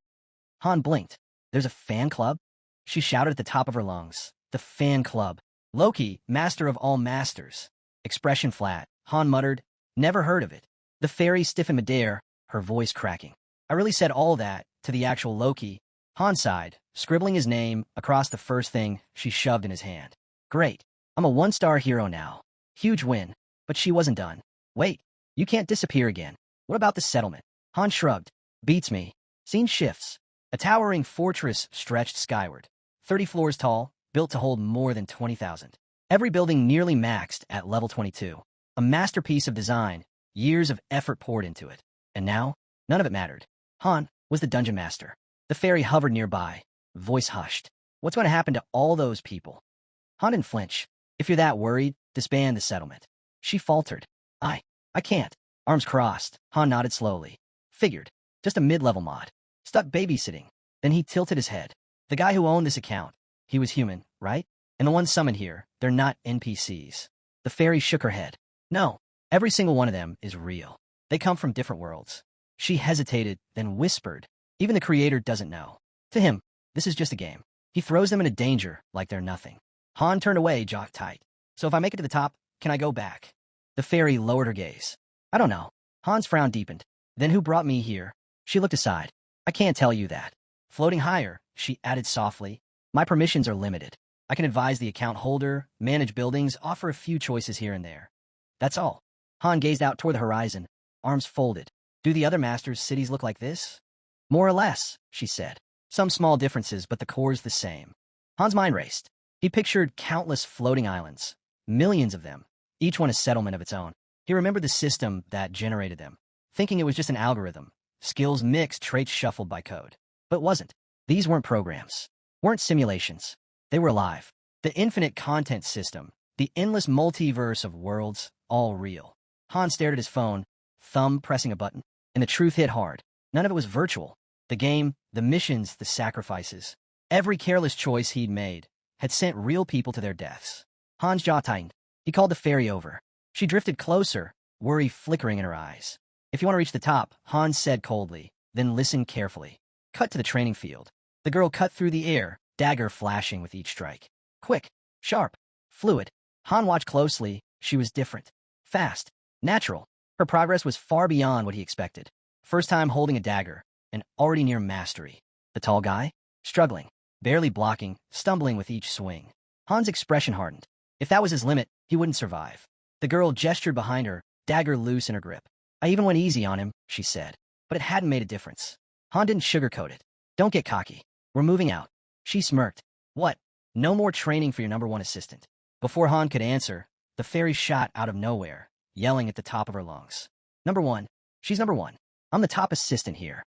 Han blinked. There's a fan club? She shouted at the top of her lungs. The fan club. Loki, master of all masters. Expression flat. Han muttered, never heard of it. The fairy stiffened midair, her voice cracking. I really said all that to the actual Loki. Han sighed, scribbling his name across the first thing she shoved in his hand. Great. I'm a 1-star hero now. Huge win. But she wasn't done. Wait. You can't disappear again. What about the settlement? Han shrugged. Beats me. Scene shifts. A towering fortress stretched skyward. 30 floors tall, built to hold more than 20,000. Every building nearly maxed at level 22. A masterpiece of design, years of effort poured into it. And now, none of it mattered. Han was the dungeon master. The fairy hovered nearby, voice hushed. What's going to happen to all those people? Han didn't flinch. If you're that worried, disband the settlement. She faltered. I can't. Arms crossed, Han nodded slowly. Figured. Just a mid-level mod. Stuck babysitting. Then he tilted his head. The guy who owned this account. He was human, right? And the ones summoned here, they're not NPCs. The fairy shook her head. No. Every single one of them is real. They come from different worlds. She hesitated, then whispered. Even the creator doesn't know. To him, this is just a game. He throws them into danger like they're nothing. Han turned away, jaw tight. So if I make it to the top, can I go back? The fairy lowered her gaze. I don't know. Han's frown deepened. Then who brought me here? She looked aside. I can't tell you that. Floating higher, she added softly. My permissions are limited. I can advise the account holder, manage buildings, offer a few choices here and there. That's all. Han gazed out toward the horizon, arms folded. Do the other masters' cities look like this? More or less, she said. Some small differences, but the core's the same. Han's mind raced. He pictured countless floating islands, millions of them, each one a settlement of its own. He remembered the system that generated them, thinking it was just an algorithm, skills mixed, traits shuffled by code. But it wasn't. These weren't programs, weren't simulations. They were alive. The infinite content system, the endless multiverse of worlds, all real. Han stared at his phone, thumb pressing a button, and the truth hit hard. None of it was virtual. The game, the missions, the sacrifices, every careless choice he'd made had sent real people to their deaths. Han's jaw tightened. He called the fairy over. She drifted closer, worry flickering in her eyes. If you want to reach the top, Han said coldly, then listened carefully. Cut to the training field. The girl cut through the air, dagger flashing with each strike. Quick, sharp, fluid. Han watched closely. She was different. Fast, natural. Her progress was far beyond what he expected. First time holding a dagger, and already near mastery. The tall guy? Struggling, barely blocking, stumbling with each swing. Han's expression hardened. If that was his limit, he wouldn't survive. The girl gestured behind her, dagger loose in her grip. I even went easy on him, she said. But it hadn't made a difference. Han didn't sugarcoat it. Don't get cocky. We're moving out. She smirked. What? No more training for your #1 assistant. Before Han could answer, the fairy shot out of nowhere, yelling at the top of her lungs. #1. She's #1. I'm the top assistant here.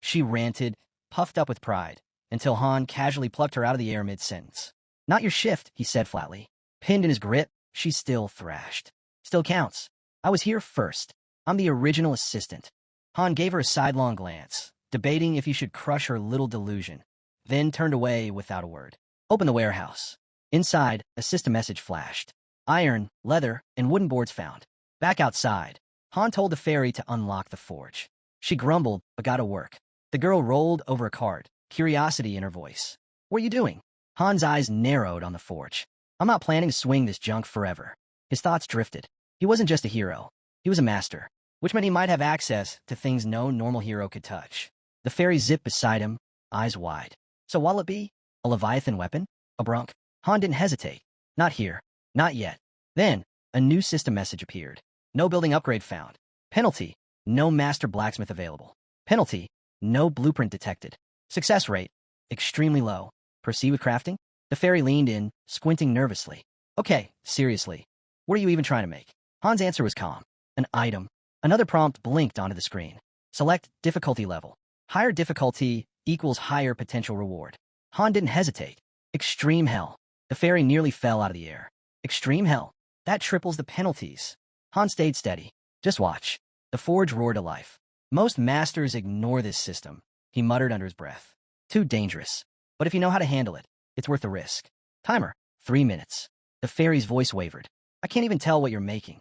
She ranted, puffed up with pride, until Han casually plucked her out of the air mid-sentence. Not your shift, he said flatly. Pinned in his grip, she still thrashed. Still counts. I was here first. I'm the original assistant. Han gave her a sidelong glance, debating if he should crush her little delusion, then turned away without a word. Open the warehouse. Inside, a system message flashed. Iron, leather, and wooden boards found. Back outside, Han told the fairy to unlock the forge. She grumbled, but got to work. The girl rolled over a cart, curiosity in her voice. What are you doing? Han's eyes narrowed on the forge. I'm not planning to swing this junk forever. His thoughts drifted. He wasn't just a hero. He was a master, which meant he might have access to things no normal hero could touch. The fairy zipped beside him, eyes wide. So what'll it be? A Leviathan weapon? A brunk? Han didn't hesitate. Not here. Not yet. Then, a new system message appeared. No building upgrade found. Penalty, no master blacksmith available. Penalty, no blueprint detected. Success rate, extremely low. Proceed with crafting? The fairy leaned in, squinting nervously. Okay, seriously. What are you even trying to make? Han's answer was calm. An item. Another prompt blinked onto the screen. Select difficulty level. Higher difficulty equals higher potential reward. Han didn't hesitate. Extreme hell. The fairy nearly fell out of the air. Extreme hell. That triples the penalties. Han stayed steady. Just watch. The forge roared to life. Most masters ignore this system, he muttered under his breath. Too dangerous. But if you know how to handle it, it's worth the risk. Timer, 3 minutes. The fairy's voice wavered. I can't even tell what you're making.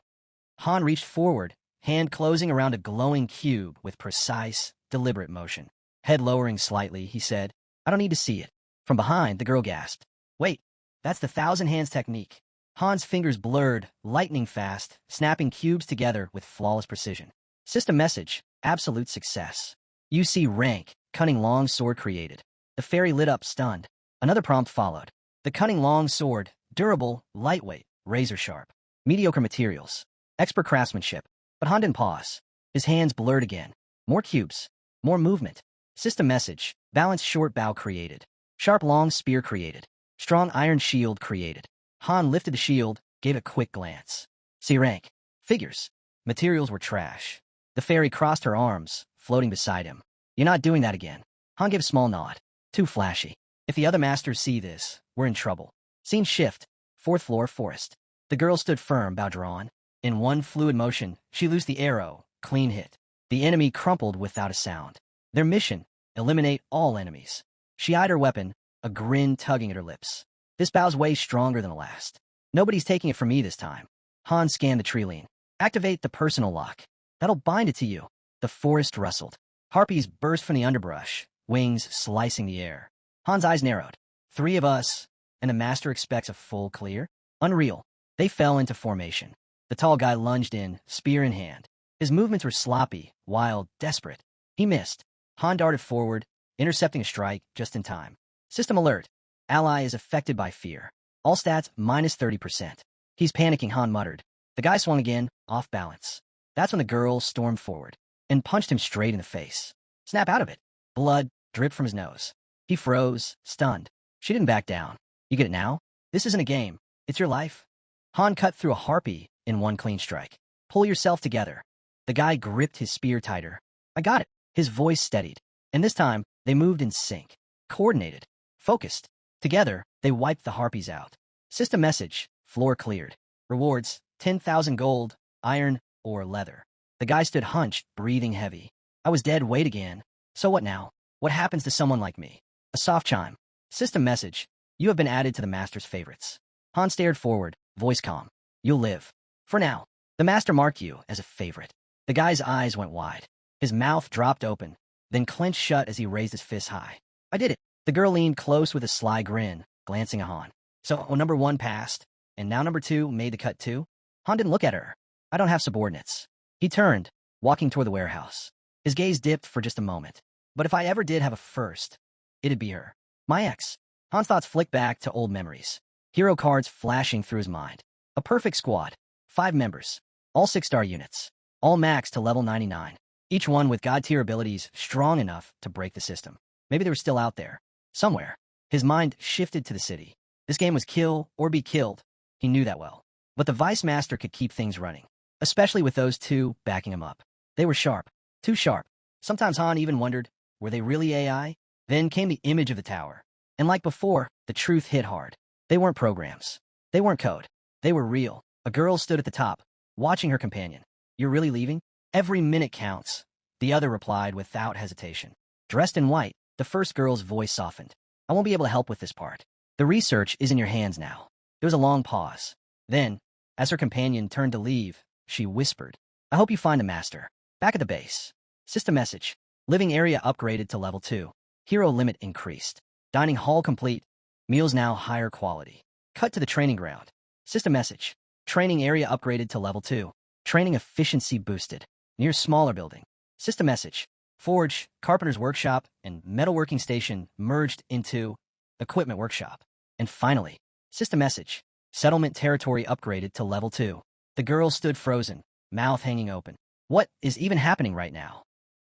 Han reached forward, hand closing around a glowing cube with precise, deliberate motion. Head lowering slightly, he said, I don't need to see it. From behind, the girl gasped. Wait, that's the thousand hands technique. Han's fingers blurred, lightning fast, snapping cubes together with flawless precision. System message, absolute success. UC rank, cunning long sword created. The fairy lit up, stunned. Another prompt followed. The cunning long sword, durable, lightweight, razor sharp. Mediocre materials. Expert craftsmanship. But Han didn't pause. His hands blurred again. More cubes. More movement. System message, balanced short bow created. Sharp long spear created. Strong iron shield created. Han lifted the shield, gave a quick glance. C rank. Figures. Materials were trash. The fairy crossed her arms, floating beside him. You're not doing that again. Han gave a small nod. Too flashy. If the other masters see this, we're in trouble. Scene shift. 4th floor forest. The girl stood firm, bow drawn. In one fluid motion, she loosed the arrow. Clean hit. The enemy crumpled without a sound. Their mission, eliminate all enemies. She eyed her weapon, a grin tugging at her lips. This bow's way stronger than the last. Nobody's taking it from me this time. Han scanned the tree lean. Activate the personal lock. That'll bind it to you. The forest rustled. Harpies burst from the underbrush, wings slicing the air. Han's eyes narrowed. 3 of us, and the master expects a full clear? Unreal. They fell into formation. The tall guy lunged in, spear in hand. His movements were sloppy, wild, desperate. He missed. Han darted forward, intercepting a strike just in time. System alert. Ally is affected by fear. All stats minus 30%. He's panicking, Han muttered. The guy swung again, off balance. That's when the girl stormed forward and punched him straight in the face. Snap out of it. Blood dripped from his nose. He froze, stunned. She didn't back down. You get it now? This isn't a game. It's your life. Han cut through a harpy in one clean strike. Pull yourself together. The guy gripped his spear tighter. I got it. His voice steadied. And this time, they moved in sync. Coordinated. Focused. Together, they wiped the harpies out. System message. Floor cleared. Rewards, 10,000 gold, iron, or leather. The guy stood hunched, breathing heavy. I was dead weight again. So what now? What happens to someone like me? A soft chime. System message. You have been added to the master's favorites. Han stared forward, voice calm. You'll live. For now. The master marked you as a favorite. The guy's eyes went wide. His mouth dropped open, then clenched shut as he raised his fist high. I did it. The girl leaned close with a sly grin, glancing at Han. So, number 1 passed, and now number 2 made the cut too? Han didn't look at her. I don't have subordinates. He turned, walking toward the warehouse. His gaze dipped for just a moment. But if I ever did have a first, it'd be her. My ex. Han's thoughts flicked back to old memories. Hero cards flashing through his mind. A perfect squad. 5 members. All 6-star units. All maxed to level 99. Each one with god-tier abilities strong enough to break the system. Maybe they were still out there. Somewhere. His mind shifted to the city. This game was kill or be killed. He knew that well. But the Vice Master could keep things running. Especially with those 2 backing him up. They were sharp. Too sharp. Sometimes Han even wondered, were they really AI? Then came the image of the tower. And like before, the truth hit hard. They weren't programs. They weren't code. They were real. A girl stood at the top, watching her companion. You're really leaving? Every minute counts. The other replied without hesitation. Dressed in white, the first girl's voice softened. I won't be able to help with this part. The research is in your hands now. There was a long pause. Then, as her companion turned to leave, she whispered, I hope you find the master. Back at the base. System message. Living area upgraded to level 2. Hero limit increased. Dining hall complete. Meals now higher quality. Cut to the training ground. System message. Training area upgraded to level 2. Training efficiency boosted. Near smaller building. System message. Forge, carpenter's workshop, and metalworking station merged into equipment workshop. And finally, system message. Settlement territory upgraded to level 2. The girl stood frozen, mouth hanging open. What is even happening right now?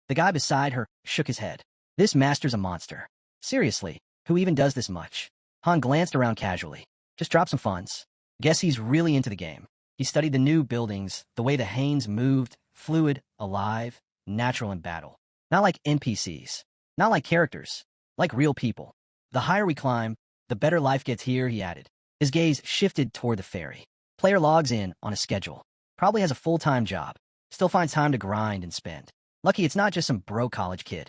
The guy beside her shook his head. This master's a monster. Seriously, who even does this much? Han glanced around casually. Just drop some funds. Guess he's really into the game. He studied the new buildings, the way the Hanes moved, fluid, alive, natural in battle. Not like NPCs. Not like characters. Like real people. The higher we climb, the better life gets here, he added. His gaze shifted toward the ferry. Player logs in on a schedule. Probably has a full-time job. Still finds time to grind and spend. Lucky it's not just some broke college kid.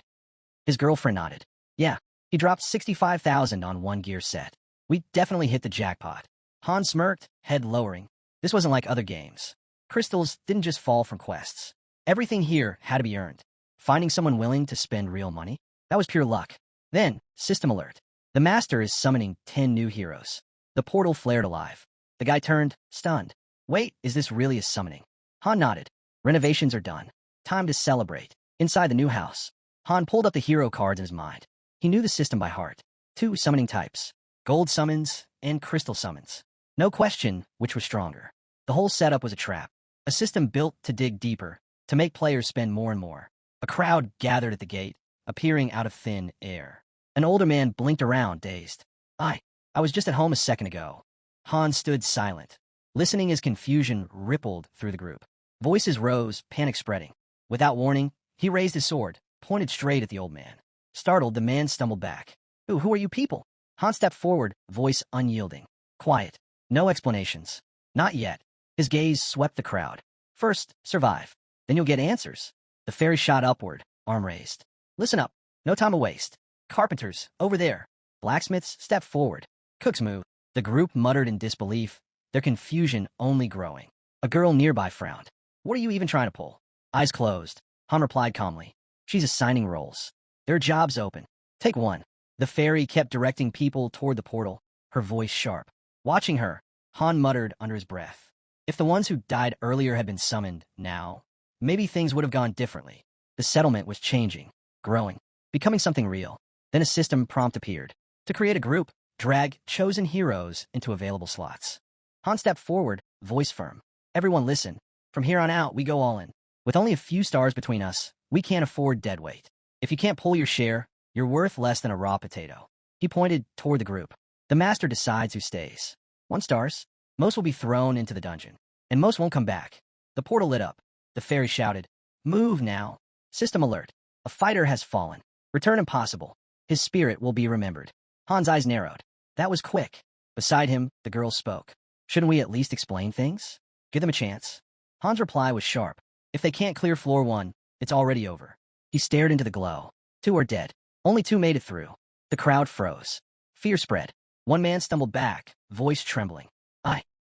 His girlfriend nodded. Yeah, he dropped 65,000 on one gear set. We definitely hit the jackpot. Han smirked, head lowering. This wasn't like other games. Crystals didn't just fall from quests. Everything here had to be earned. Finding someone willing to spend real money? That was pure luck. Then, system alert. The master is summoning 10 new heroes. The portal flared alive. The guy turned, stunned. Wait, is this really a summoning? Han nodded. Renovations are done. Time to celebrate. Inside the new house, Han pulled up the hero cards in his mind. He knew the system by heart. 2 summoning types. Gold summons and crystal summons. No question which was stronger. The whole setup was a trap. A system built to dig deeper, to make players spend more and more. A crowd gathered at the gate, appearing out of thin air. An older man blinked around, dazed. I was just at home a second ago. Han stood silent, listening as confusion rippled through the group. Voices rose, panic spreading. Without warning, he raised his sword, pointed straight at the old man. Startled, the man stumbled back. Who are you people? Han stepped forward, voice unyielding. Quiet. No explanations. Not yet. His gaze swept the crowd. First, survive. Then you'll get answers. The fairy shot upward, arm raised. Listen up. No time to waste. Carpenters, over there. Blacksmiths, step forward. Cooks move. The group muttered in disbelief, their confusion only growing. A girl nearby frowned. What are you even trying to pull? Eyes closed. Han replied calmly. She's assigning roles. There are jobs open. Take one. The fairy kept directing people toward the portal, her voice sharp. Watching her, Han muttered under his breath. If the ones who died earlier had been summoned now, maybe things would have gone differently. The settlement was changing, growing, becoming something real. Then a system prompt appeared. To create a group, drag chosen heroes into available slots. Han stepped forward, voice firm. Everyone listen. From here on out, we go all in. With only a few stars between us, we can't afford dead weight. If you can't pull your share, you're worth less than a raw potato. He pointed toward the group. The master decides who stays. 1 stars. Most will be thrown into the dungeon. And most won't come back. The portal lit up. The fairy shouted, Move now. System alert. A fighter has fallen. Return impossible. His spirit will be remembered. Han's eyes narrowed. That was quick. Beside him, the girl spoke. Shouldn't we at least explain things? Give them a chance. Han's reply was sharp. If they can't clear floor 1, it's already over. He stared into the glow. 2 are dead. Only 2 made it through. The crowd froze. Fear spread. One man stumbled back, voice trembling.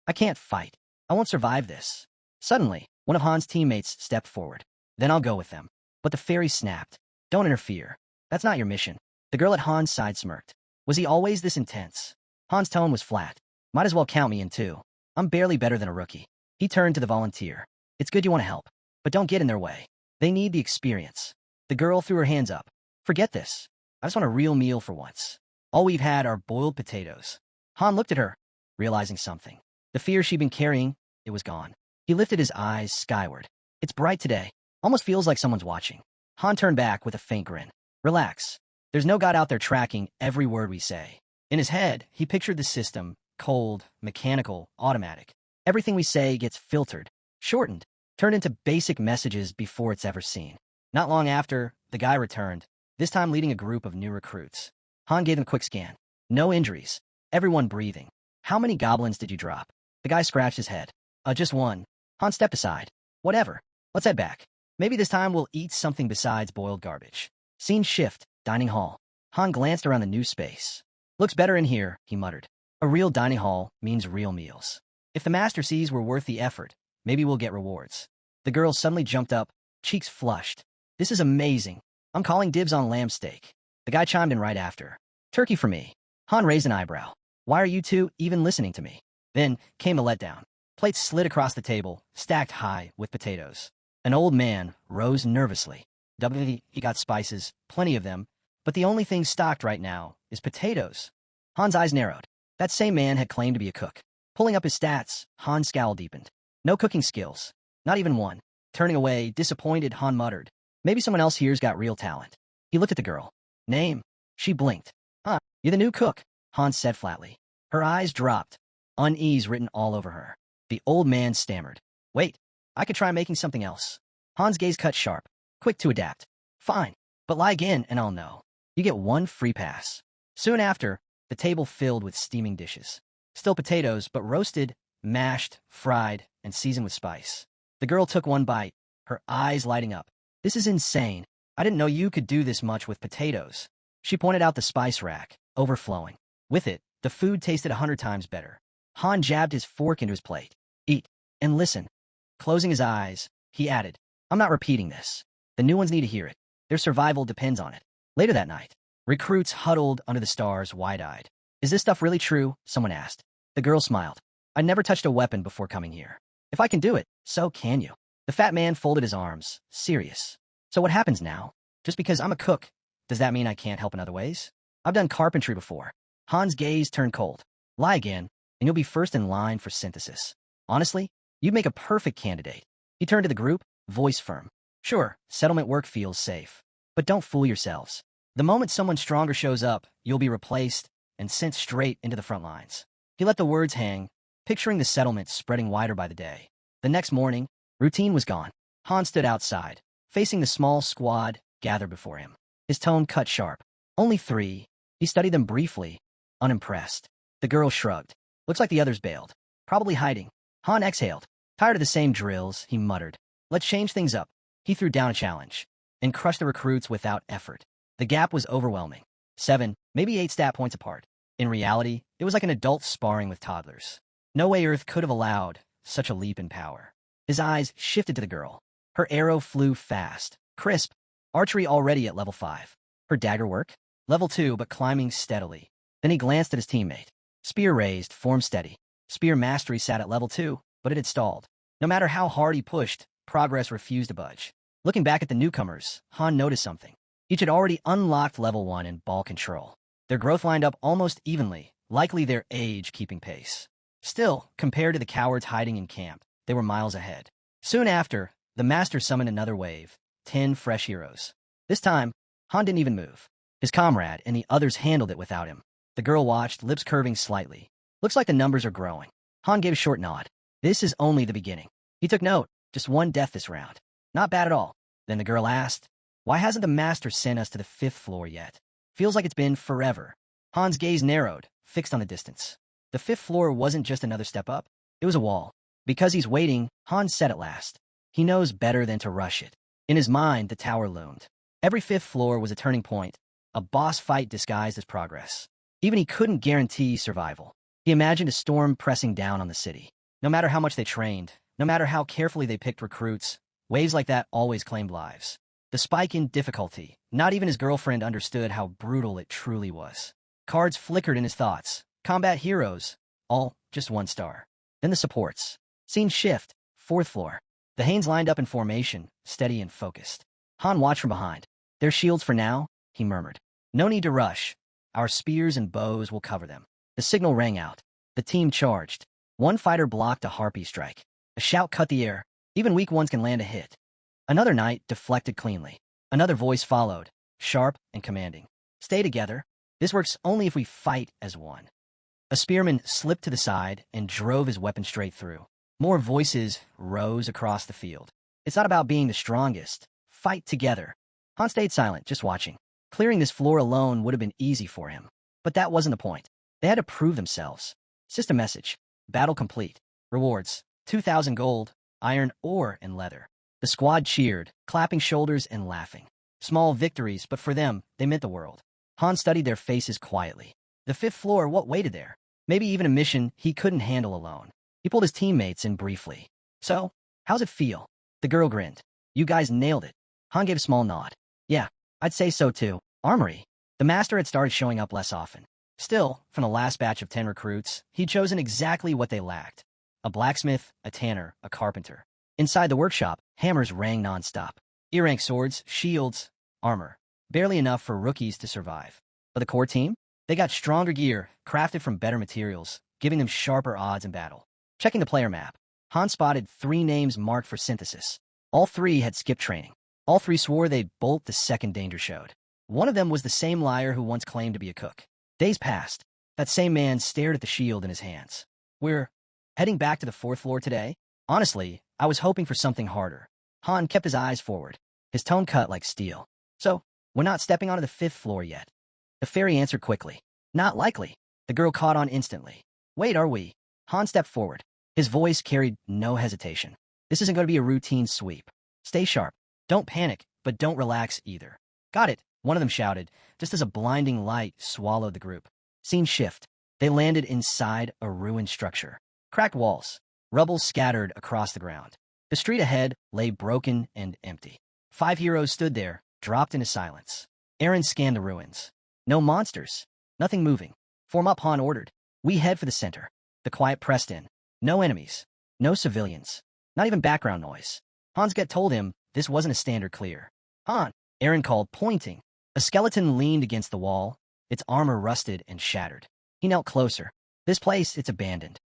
I can't fight. I won't survive this. Suddenly, one of Han's teammates stepped forward. Then I'll go with them. But the fairy snapped. Don't interfere. That's not your mission. The girl at Han's side smirked. Was he always this intense? Han's tone was flat. Might as well count me in too. I'm barely better than a rookie. He turned to the volunteer. It's good you want to help, but don't get in their way. They need the experience. The girl threw her hands up. Forget this. I just want a real meal for once. All we've had are boiled potatoes. Han looked at her, realizing something. The fear she'd been carrying, it was gone. He lifted his eyes skyward. It's bright today. Almost feels like someone's watching. Han turned back with a faint grin. Relax. There's no god out there tracking every word we say. In his head, he pictured the system, cold, mechanical, automatic. Everything we say gets filtered, shortened, turned into basic messages before it's ever seen. Not long after, the guy returned, this time leading a group of new recruits. Han gave him a quick scan. No injuries. Everyone breathing. How many goblins did you drop? The guy scratched his head. Just 1. Han stepped aside. Whatever. Let's head back. Maybe this time we'll eat something besides boiled garbage. Scene shift, dining hall. Han glanced around the new space. Looks better in here, he muttered. A real dining hall means real meals. If the master sees we're worth the effort, maybe we'll get rewards. The girl suddenly jumped up, cheeks flushed. This is amazing. I'm calling dibs on lamb steak. The guy chimed in right after. Turkey for me. Han raised an eyebrow. Why are you two even listening to me? Then came a letdown. Plates slid across the table, stacked high with potatoes. An old man rose nervously. He got spices, plenty of them, but the only thing stocked right now is potatoes. Han's eyes narrowed. That same man had claimed to be a cook. Pulling up his stats, Han's scowl deepened. No cooking skills. Not even one. Turning away, disappointed, Han muttered. Maybe someone else here's got real talent. He looked at the girl. Name? She blinked. Huh, you're the new cook, Han said flatly. Her eyes dropped, unease written all over her. The old man stammered. Wait, I could try making something else. Han's gaze cut sharp, quick to adapt. Fine, but lie again and I'll know. You get one free pass. Soon after, the table filled with steaming dishes. Still potatoes, but roasted, mashed, fried, and seasoned with spice. The girl took one bite, her eyes lighting up. This is insane. I didn't know you could do this much with potatoes. She pointed out the spice rack, overflowing. With it, the food tasted 100 times better. Han jabbed his fork into his plate. Eat, and listen. Closing his eyes, he added, I'm not repeating this. The new ones need to hear it. Their survival depends on it. Later that night, recruits huddled under the stars, wide-eyed. Is this stuff really true? Someone asked. The girl smiled. I never touched a weapon before coming here. If I can do it, so can you. The fat man folded his arms, serious. So what happens now? Just because I'm a cook, does that mean I can't help in other ways? I've done carpentry before. Han's gaze turned cold. Lie again, and you'll be first in line for synthesis. Honestly, you'd make a perfect candidate. He turned to the group, voice firm. Sure, settlement work feels safe. But don't fool yourselves. The moment someone stronger shows up, you'll be replaced and sent straight into the front lines. He let the words hang, picturing the settlement spreading wider by the day. The next morning, routine was gone. Han stood outside, facing the small squad gathered before him. His tone cut sharp. Only 3. He studied them briefly, unimpressed. The girl shrugged. Looks like the others bailed. Probably hiding. Han exhaled. Tired of the same drills, he muttered. Let's change things up. He threw down a challenge and crushed the recruits without effort. The gap was overwhelming. 7, maybe 8 stat points apart. In reality, it was like an adult sparring with toddlers. No way Earth could have allowed such a leap in power. His eyes shifted to the girl. Her arrow flew fast, crisp, archery already at level 5. Her dagger work? Level 2, but climbing steadily. Then he glanced at his teammate. Spear raised, form steady. Spear mastery sat at level 2, but it had stalled. No matter how hard he pushed, progress refused to budge. Looking back at the newcomers, Han noticed something. Each had already unlocked level 1 in ball control. Their growth lined up almost evenly, likely their age keeping pace. Still, compared to the cowards hiding in camp, they were miles ahead. Soon after, the master summoned another wave, 10 fresh heroes. This time, Han didn't even move. His comrade and the others handled it without him. The girl watched, lips curving slightly. Looks like the numbers are growing. Han gave a short nod. This is only the beginning. He took note, just 1 death this round. Not bad at all. Then the girl asked, why hasn't the master sent us to the 5th floor yet? Feels like it's been forever. Han's gaze narrowed, fixed on the distance. The 5th floor wasn't just another step up. It was a wall. Because he's waiting, Han said at last. He knows better than to rush it. In his mind, the tower loomed. Every 5th floor was a turning point, a boss fight disguised as progress. Even he couldn't guarantee survival. He imagined a storm pressing down on the city. No matter how much they trained, no matter how carefully they picked recruits, waves like that always claimed lives. The spike in difficulty, not even his girlfriend understood how brutal it truly was. Cards flickered in his thoughts. Combat heroes, all just 1 star. Then the supports. Scene shift, 4th floor. The Hanes lined up in formation, steady and focused. Han watched from behind. Their shields for now, he murmured. No need to rush. Our spears and bows will cover them. The signal rang out. The team charged. 1 fighter blocked a harpy strike. A shout cut the air. Even weak ones can land a hit. Another knight deflected cleanly. Another voice followed, sharp and commanding. Stay together. This works only if we fight as one. A spearman slipped to the side and drove his weapon straight through. More voices rose across the field. It's not about being the strongest. Fight together. Han stayed silent, just watching. Clearing this floor alone would have been easy for him. But that wasn't the point. They had to prove themselves. System message. Battle complete. Rewards. 2,000 gold, iron ore, and leather. The squad cheered, clapping shoulders and laughing. Small victories, but for them, they meant the world. Han studied their faces quietly. The 5th floor, what waited there? Maybe even a mission he couldn't handle alone. He pulled his teammates in briefly. So, how's it feel? The girl grinned. You guys nailed it. Han gave a small nod. Yeah, I'd say so too. Armory. The master had started showing up less often. Still, from the last batch of 10 recruits, he'd chosen exactly what they lacked. A blacksmith, a tanner, a carpenter. Inside the workshop, hammers rang nonstop. Ear-rank swords, shields, armor. Barely enough for rookies to survive. But the core team? They got stronger gear, crafted from better materials, giving them sharper odds in battle. Checking the player map. Han spotted 3 names marked for synthesis. All 3 had skipped training. All 3 swore they'd bolt the second danger showed. One of them was the same liar who once claimed to be a cook. Days passed. That same man stared at the shield in his hands. We're heading back to the 4th floor today? Honestly, I was hoping for something harder. Han kept his eyes forward, his tone cut like steel. So, we're not stepping onto the 5th floor yet. The fairy answered quickly. Not likely. The girl caught on instantly. Wait, are we? Han stepped forward. His voice carried no hesitation. This isn't going to be a routine sweep. Stay sharp. Don't panic, but don't relax either. Got it, one of them shouted, just as a blinding light swallowed the group. Scene shift. They landed inside a ruined structure. Cracked walls. Rubble scattered across the ground. The street ahead lay broken and empty. 5 heroes stood there, dropped into silence. Eren scanned the ruins. No monsters. Nothing moving. Form up, Han ordered. We head for the center. The quiet pressed in. No enemies. No civilians. Not even background noise. Han's gut told him this wasn't a standard clear. Han, Eren called, pointing. A skeleton leaned against the wall, its armor rusted and shattered. He knelt closer. This place, it's abandoned.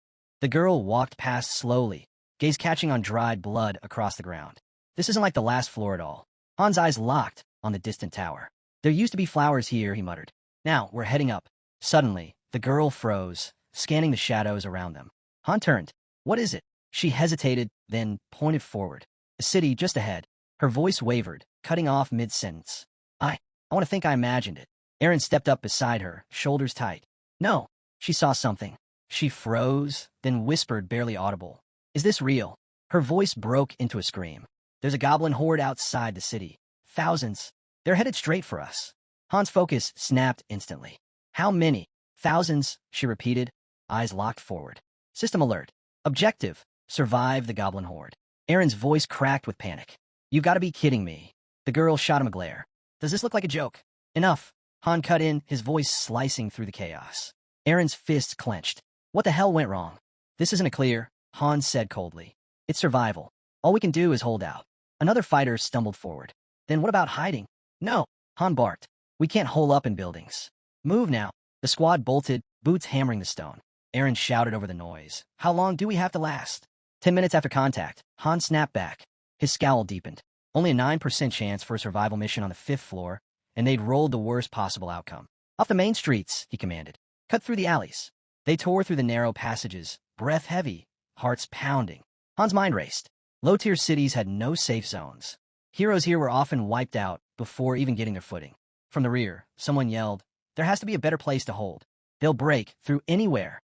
The girl walked past slowly, gaze catching on dried blood across the ground. This isn't like the last floor at all. Han's eyes locked on the distant tower. There used to be flowers here, he muttered. Now, we're heading up. Suddenly, the girl froze, scanning the shadows around them. Han turned. What is it? She hesitated, then pointed forward. A city just ahead. Her voice wavered, cutting off mid-sentence. I want to think I imagined it. Eren stepped up beside her, shoulders tight. No, she saw something. She froze, then whispered, barely audible. Is this real? Her voice broke into a scream. There's a goblin horde outside the city. Thousands. They're headed straight for us. Han's focus snapped instantly. How many? Thousands, she repeated, eyes locked forward. System alert. Objective. Survive the goblin horde. Eren's voice cracked with panic. You've got to be kidding me. The girl shot him a glare. Does this look like a joke? Enough. Han cut in, his voice slicing through the chaos. Eren's fists clenched. What the hell went wrong? This isn't a clear, Han said coldly. It's survival. All we can do is hold out. Another fighter stumbled forward. Then what about hiding? No, Han barked. We can't hole up in buildings. Move now. The squad bolted, boots hammering the stone. Eren shouted over the noise. How long do we have to last? 10 minutes after contact, Han snapped back. His scowl deepened. Only a 9% chance for a survival mission on the 5th floor, and they'd rolled the worst possible outcome. Off the main streets, he commanded. Cut through the alleys. They tore through the narrow passages, breath heavy, hearts pounding. Han's mind raced. Low-tier cities had no safe zones. Heroes here were often wiped out before even getting their footing. From the rear, someone yelled, there has to be a better place to hold. They'll break through anywhere.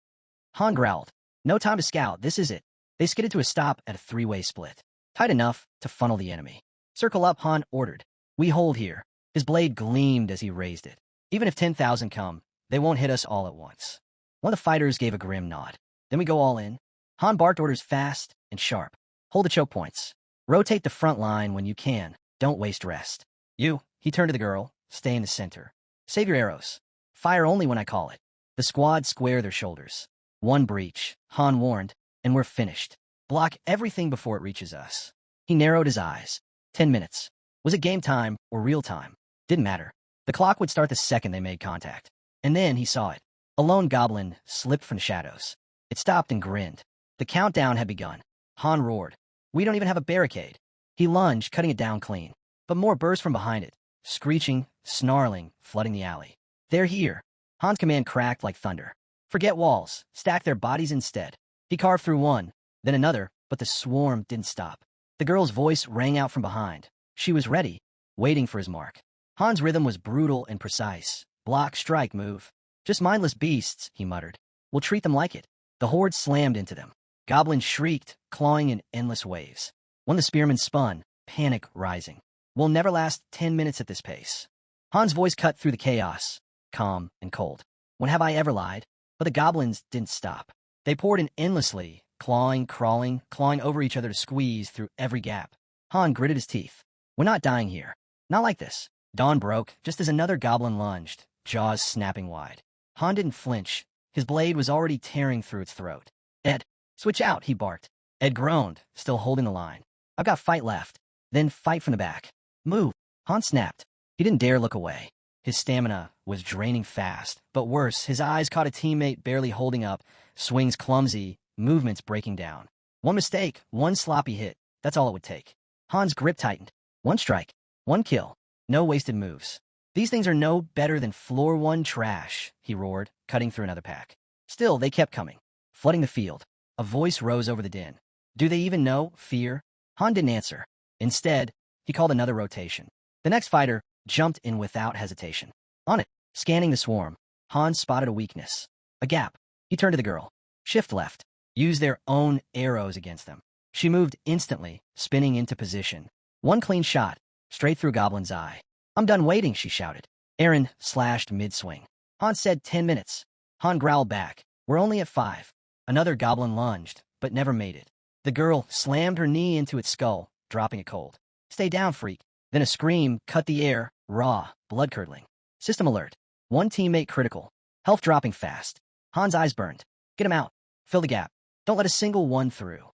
Han growled. No time to scout, this is it. They skidded to a stop at a 3-way split. Tight enough to funnel the enemy. Circle up, Han ordered. We hold here. His blade gleamed as he raised it. Even if 10,000 come, they won't hit us all at once. One of the fighters gave a grim nod. Then we go all in. Han barked orders fast and sharp. Hold the choke points. Rotate the front line when you can. Don't waste rest. You, he turned to the girl, stay in the center. Save your arrows. Fire only when I call it. The squad square their shoulders. One breach, Han warned, and we're finished. Block everything before it reaches us. He narrowed his eyes. 10 minutes. Was it game time or real time? Didn't matter. The clock would start the second they made contact. And then he saw it. A lone goblin slipped from the shadows. It stopped and grinned. The countdown had begun. Han roared. We don't even have a barricade. He lunged, cutting it down clean. But more burst from behind it, screeching, snarling, flooding the alley. They're here. Han's command cracked like thunder. Forget walls. Stack their bodies instead. He carved through one, then another, but the swarm didn't stop. The girl's voice rang out from behind. She was ready, waiting for his mark. Han's rhythm was brutal and precise. Block, strike, move. Just mindless beasts, he muttered. We'll treat them like it. The horde slammed into them. Goblins shrieked, clawing in endless waves. When the spearmen spun, panic rising. We'll never last 10 minutes at this pace. Han's voice cut through the chaos, calm and cold. When have I ever lied? But the goblins didn't stop. They poured in endlessly, clawing, crawling, clawing over each other to squeeze through every gap. Han gritted his teeth. We're not dying here. Not like this. Dawn broke just as another goblin lunged, jaws snapping wide. Han didn't flinch. His blade was already tearing through its throat. Ed, switch out, he barked. Ed groaned, still holding the line. I've got fight left. Then fight from the back. Move. Han snapped. He didn't dare look away. His stamina was draining fast, but worse, his eyes caught a teammate barely holding up, swings clumsy, movements breaking down. One mistake, one sloppy hit. That's all it would take. Han's grip tightened. One strike, one kill. No wasted moves. These things are no better than floor one trash, he roared, cutting through another pack. Still, they kept coming, flooding the field. A voice rose over the din. Do they even know fear? Han didn't answer. Instead, he called another rotation. The next fighter jumped in without hesitation. On it, scanning the swarm, Han spotted a weakness. A gap. He turned to the girl. Shift left. Use their own arrows against them. She moved instantly, spinning into position. One clean shot, straight through Goblin's eye. I'm done waiting, she shouted. Aaron slashed mid-swing. Han said 10 minutes. Han growled back. We're only at 5. Another Goblin lunged, but never made it. The girl slammed her knee into its skull, dropping it cold. Stay down, freak. Then a scream cut the air, raw, blood-curdling. System alert. One teammate critical. Health dropping fast. Han's eyes burned. Get him out. Fill the gap. Don't let a single one through.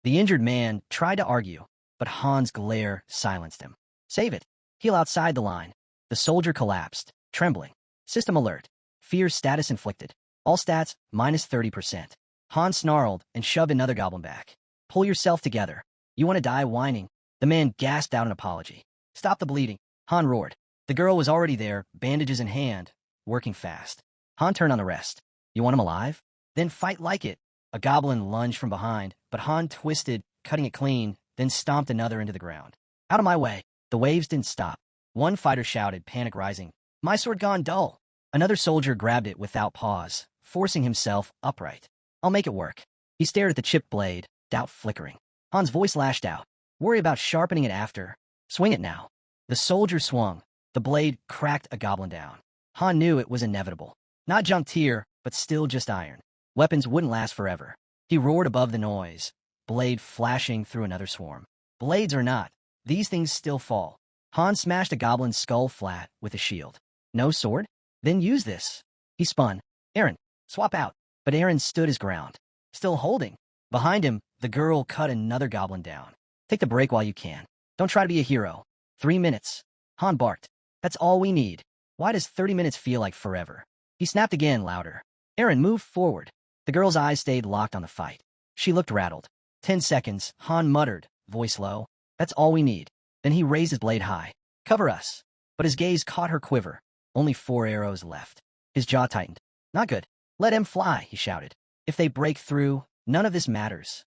The injured man tried to argue, but Han's glare silenced him. Save it. Heal outside the line. The soldier collapsed, trembling. System alert. Fear status inflicted. All stats minus 30%. Han snarled and shoved another goblin back. Pull yourself together. You want to die whining? The man gasped out an apology. Stop the bleeding. Han roared. The girl was already there, bandages in hand, working fast. Han turned on the rest. You want him alive? Then fight like it. A goblin lunged from behind, but Han twisted, cutting it clean, then stomped another into the ground. Out of my way. The waves didn't stop. One fighter shouted, panic rising. My sword gone dull. Another soldier grabbed it without pause, forcing himself upright. I'll make it work. He stared at the chipped blade, doubt flickering. Han's voice lashed out. Worry about sharpening it after. Swing it now. The soldier swung. The blade cracked a goblin down. Han knew it was inevitable. Not junk tier, but still just iron. Weapons wouldn't last forever. He roared above the noise, blade flashing through another swarm. Blades or not, these things still fall. Han smashed a goblin's skull flat with a shield. No sword? Then use this. He spun. Aaron, swap out. But Aaron stood his ground, still holding. Behind him, the girl cut another goblin down. Take the break while you can. Don't try to be a hero. 3 minutes. Han barked. That's all we need. Why does 30 minutes feel like forever? He snapped again, louder. Aaron moved forward. The girl's eyes stayed locked on the fight. She looked rattled. 10 seconds, Han muttered, voice low. That's all we need. Then he raised his blade high. Cover us. But his gaze caught her quiver. Only 4 arrows left. His jaw tightened. Not good. Let him fly, he shouted. If they break through, none of this matters.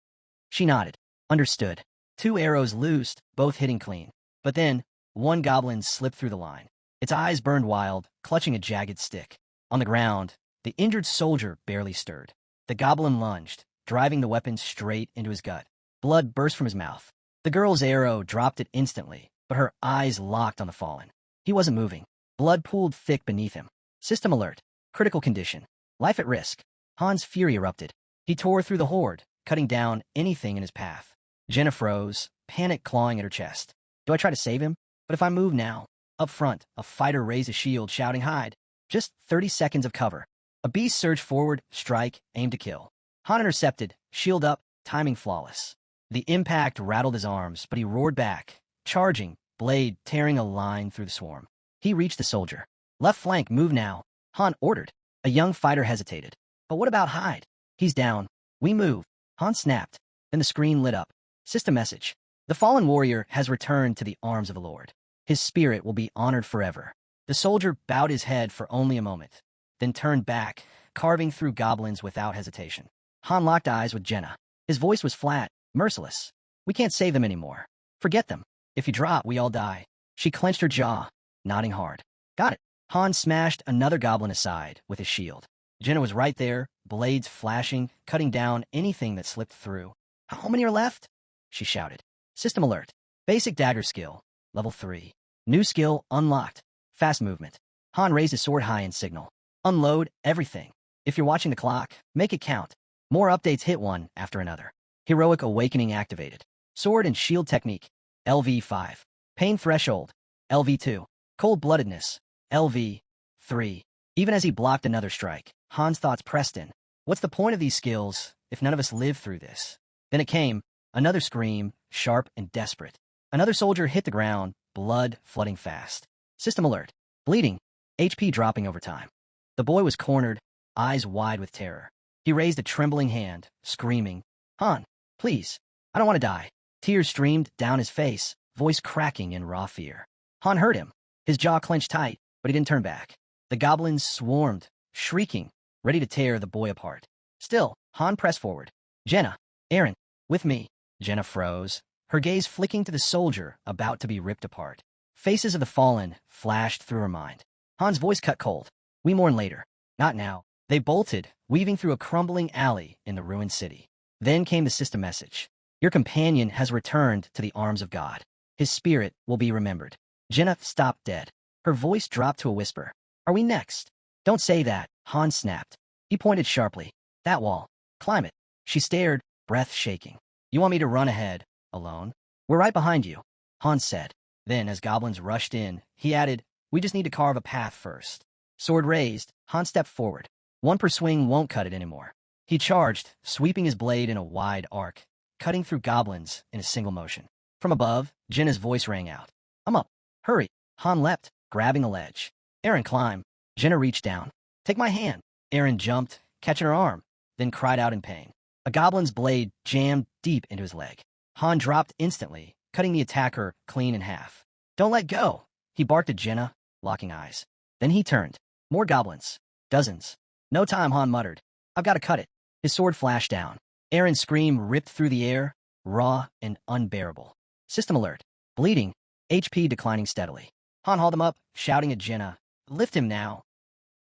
She nodded. Understood. 2 arrows loosed, both hitting clean. But then, one goblin slipped through the line. Its eyes burned wild, clutching a jagged stick. On the ground, the injured soldier barely stirred. The goblin lunged, driving the weapon straight into his gut. Blood burst from his mouth. The girl's arrow dropped it instantly, but her eyes locked on the fallen. He wasn't moving. Blood pooled thick beneath him. System alert. Critical condition. Life at risk. Han's fury erupted. He tore through the horde, cutting down anything in his path. Jenna froze, panic clawing at her chest. Do I try to save him? But if I move now? Up front, a fighter raised a shield, shouting, hide. Just 30 seconds of cover. A beast surged forward, strike, aim to kill. Han intercepted, shield up, timing flawless. The impact rattled his arms, but he roared back, charging, blade tearing a line through the swarm. He reached the soldier. Left flank, move now. Han ordered. A young fighter hesitated. But what about Hyde? He's down. We move. Han snapped. Then the screen lit up. System message. The fallen warrior has returned to the arms of the Lord. His spirit will be honored forever. The soldier bowed his head for only a moment, then turned back, carving through goblins without hesitation. Han locked eyes with Jenna. His voice was flat, merciless. We can't save them anymore. Forget them. If you drop, we all die. She clenched her jaw, nodding hard. Got it. Han smashed another goblin aside with his shield. Jenna was right there, blades flashing, cutting down anything that slipped through. How many are left? She shouted. System alert. Basic dagger skill. Level 3. New skill unlocked. Fast movement. Han raised his sword high in signal. Unload everything. If you're watching the clock, make it count. More updates hit one after another. Heroic Awakening activated. Sword and shield technique. LV5. Pain threshold. LV2. Cold-bloodedness. LV3. Even as he blocked another strike, Han's thoughts pressed in. What's the point of these skills if none of us live through this? Then it came. Another scream, sharp and desperate. Another soldier hit the ground, blood flooding fast. System alert. Bleeding. HP dropping over time. The boy was cornered, eyes wide with terror. He raised a trembling hand, screaming, Han, Please. I don't want to die. Tears streamed down his face, voice cracking in raw fear. Han heard him. His jaw clenched tight, but he didn't turn back. The goblins swarmed, shrieking, ready to tear the boy apart. Still, Han pressed forward. Jenna, Aaron, with me. Jenna froze, her gaze flicking to the soldier about to be ripped apart. Faces of the fallen flashed through her mind. Han's voice cut cold. We mourn later. Not now. They bolted, weaving through a crumbling alley in the ruined city. Then came the system message. Your companion has returned to the arms of God. His spirit will be remembered. Jenna stopped dead. Her voice dropped to a whisper. Are we next? Don't say that, Han snapped. He pointed sharply. That wall. Climb it. She stared, breath shaking. You want me to run ahead, alone? We're right behind you, Han said. Then, as goblins rushed in, he added, we just need to carve a path first. Sword raised, Han stepped forward. One per swing won't cut it anymore. He charged, sweeping his blade in a wide arc, cutting through goblins in a single motion. From above, Jenna's voice rang out. I'm up. Hurry. Han leapt, grabbing a ledge. Aaron, climb. Jenna reached down. Take my hand. Aaron jumped, catching her arm, then cried out in pain. A goblin's blade jammed deep into his leg. Han dropped instantly, cutting the attacker clean in half. Don't let go. He barked at Jenna, locking eyes. Then he turned. More goblins. Dozens. No time, Han muttered. I've got to cut it. His sword flashed down. Aaron's scream ripped through the air, raw and unbearable. System alert. Bleeding. HP declining steadily. Han hauled him up, shouting at Jenna. Lift him now.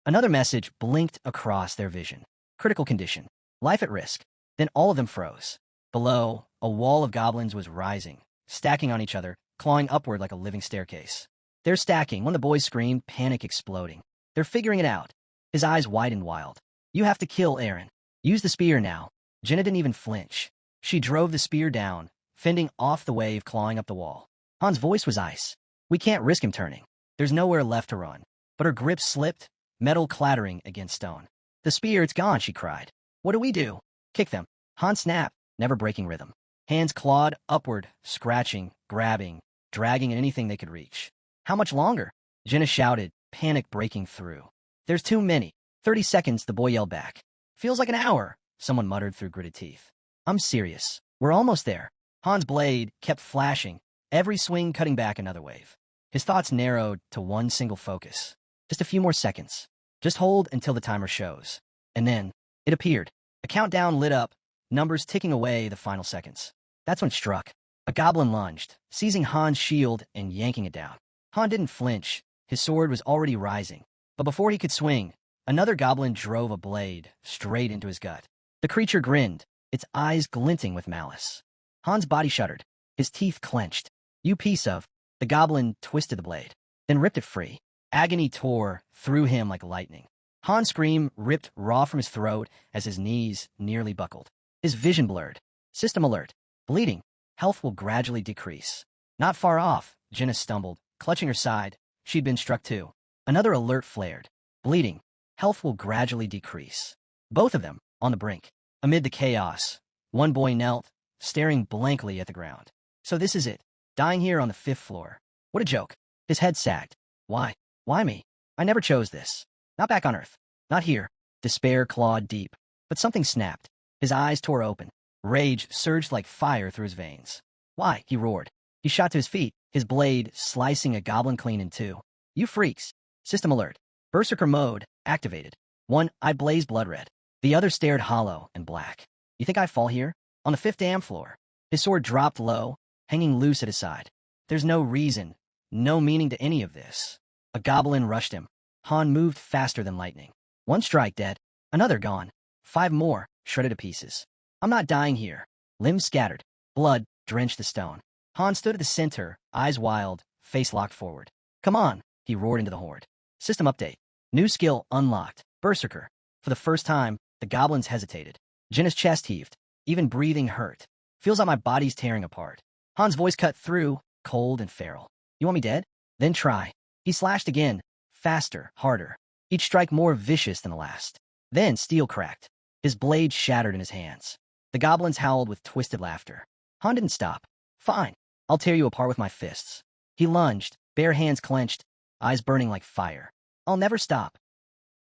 Another message blinked across their vision. Critical condition. Life at risk. Then all of them froze. Below, a wall of goblins was rising, stacking on each other, clawing upward like a living staircase. They're stacking. When the boys screamed, panic exploding. They're figuring it out. His eyes widened wild. You have to kill Aaron. Use the spear now. Jenna didn't even flinch. She drove the spear down, fending off the wave clawing up the wall. Han's voice was ice. We can't risk him turning. There's nowhere left to run. But her grip slipped, metal clattering against stone. The spear, it's gone, she cried. What do we do? Kick them. Han snapped, never breaking rhythm. Hands clawed upward, scratching, grabbing, dragging at anything they could reach. How much longer? Jenna shouted, panic breaking through. There's too many. 30 seconds, the boy yelled back. Feels like an hour, someone muttered through gritted teeth. I'm serious. We're almost there. Han's blade kept flashing, every swing cutting back another wave. His thoughts narrowed to one single focus. Just a few more seconds. Just hold until the timer shows. And then, it appeared. A countdown lit up, numbers ticking away the final seconds. That's when it struck. A goblin lunged, seizing Han's shield and yanking it down. Han didn't flinch. His sword was already rising. But before he could swing, another goblin drove a blade straight into his gut. The creature grinned, its eyes glinting with malice. Han's body shuddered, his teeth clenched. You piece of... The goblin twisted the blade, then ripped it free. Agony tore through him like lightning. Han's scream ripped raw from his throat as his knees nearly buckled. His vision blurred. System alert. Bleeding. Health will gradually decrease. Not far off, Jenna stumbled, clutching her side. She'd been struck too. Another alert flared. Bleeding. Health will gradually decrease. Both of them, on the brink. Amid the chaos, one boy knelt, staring blankly at the ground. So this is it. Dying here on the 5th floor. What a joke. His head sagged. Why? Why me? I never chose this. Not back on Earth. Not here. Despair clawed deep. But something snapped. His eyes tore open. Rage surged like fire through his veins. Why? He roared. He shot to his feet, his blade slicing a goblin clean in two. You freaks. System alert. Berserker mode activated. One eye blazed blood red. The other stared hollow and black. You think I fall here? On the 5th damn floor. His sword dropped low, hanging loose at his side. There's no reason, no meaning to any of this. A goblin rushed him. Han moved faster than lightning. One strike dead, another gone. 5 more, shredded to pieces. I'm not dying here. Limbs scattered. Blood drenched the stone. Han stood at the center, eyes wild, face locked forward. Come on, he roared into the horde. System update. New skill unlocked. Berserker. For the first time, the goblins hesitated. Jenna's chest heaved. Even breathing hurt. Feels like my body's tearing apart. Han's voice cut through, cold and feral. You want me dead? Then try. He slashed again, faster, harder. Each strike more vicious than the last. Then steel cracked. His blade shattered in his hands. The goblins howled with twisted laughter. Han didn't stop. Fine. I'll tear you apart with my fists. He lunged, bare hands clenched, eyes burning like fire. I'll never stop.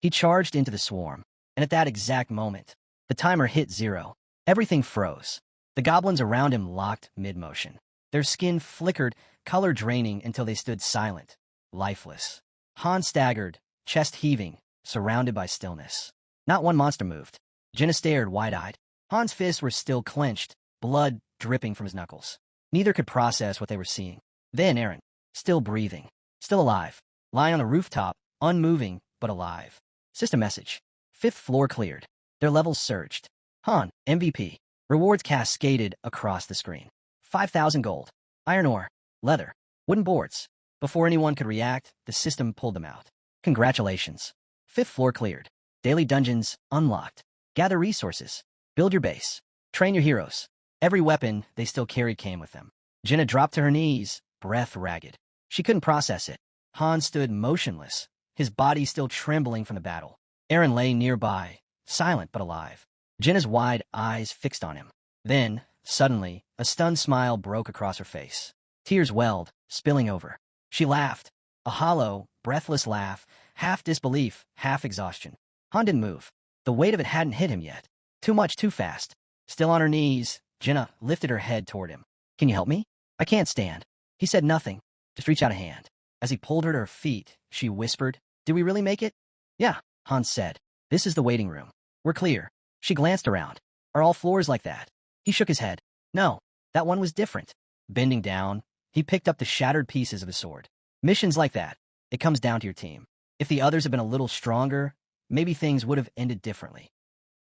He charged into the swarm, and at that exact moment, the timer hit 0. Everything froze. The goblins around him locked mid-motion. Their skin flickered, color draining until they stood silent, lifeless. Han staggered, chest heaving, surrounded by stillness. Not one monster moved. Jenna stared wide-eyed. Han's fists were still clenched, blood dripping from his knuckles. Neither could process what they were seeing. Then Aaron, still breathing, still alive, lying on the rooftop, unmoving but alive. System message. 5th floor cleared. Their levels surged. Han, MVP. Rewards cascaded across the screen. 5,000 gold. Iron ore. Leather. Wooden boards. Before anyone could react, the system pulled them out. Congratulations. 5th floor cleared. Daily dungeons unlocked. Gather resources. Build your base. Train your heroes. Every weapon they still carried came with them. Jenna dropped to her knees, breath ragged. She couldn't process it. Han stood motionless, his body still trembling from the battle. Aaron lay nearby, silent but alive. Jenna's wide eyes fixed on him. Then, suddenly, a stunned smile broke across her face. Tears welled, spilling over. She laughed, a hollow, breathless laugh, half disbelief, half exhaustion. Han didn't move. The weight of it hadn't hit him yet. Too much, too fast. Still on her knees, Jenna lifted her head toward him. Can you help me? I can't stand. He said nothing. Just reach out a hand. As he pulled her to her feet, she whispered, Did we really make it? Yeah, Hans said. This is the waiting room. We're clear. She glanced around. Are all floors like that? He shook his head. No, that one was different. Bending down, he picked up the shattered pieces of his sword. Missions like that, it comes down to your team. If the others had been a little stronger, maybe things would have ended differently.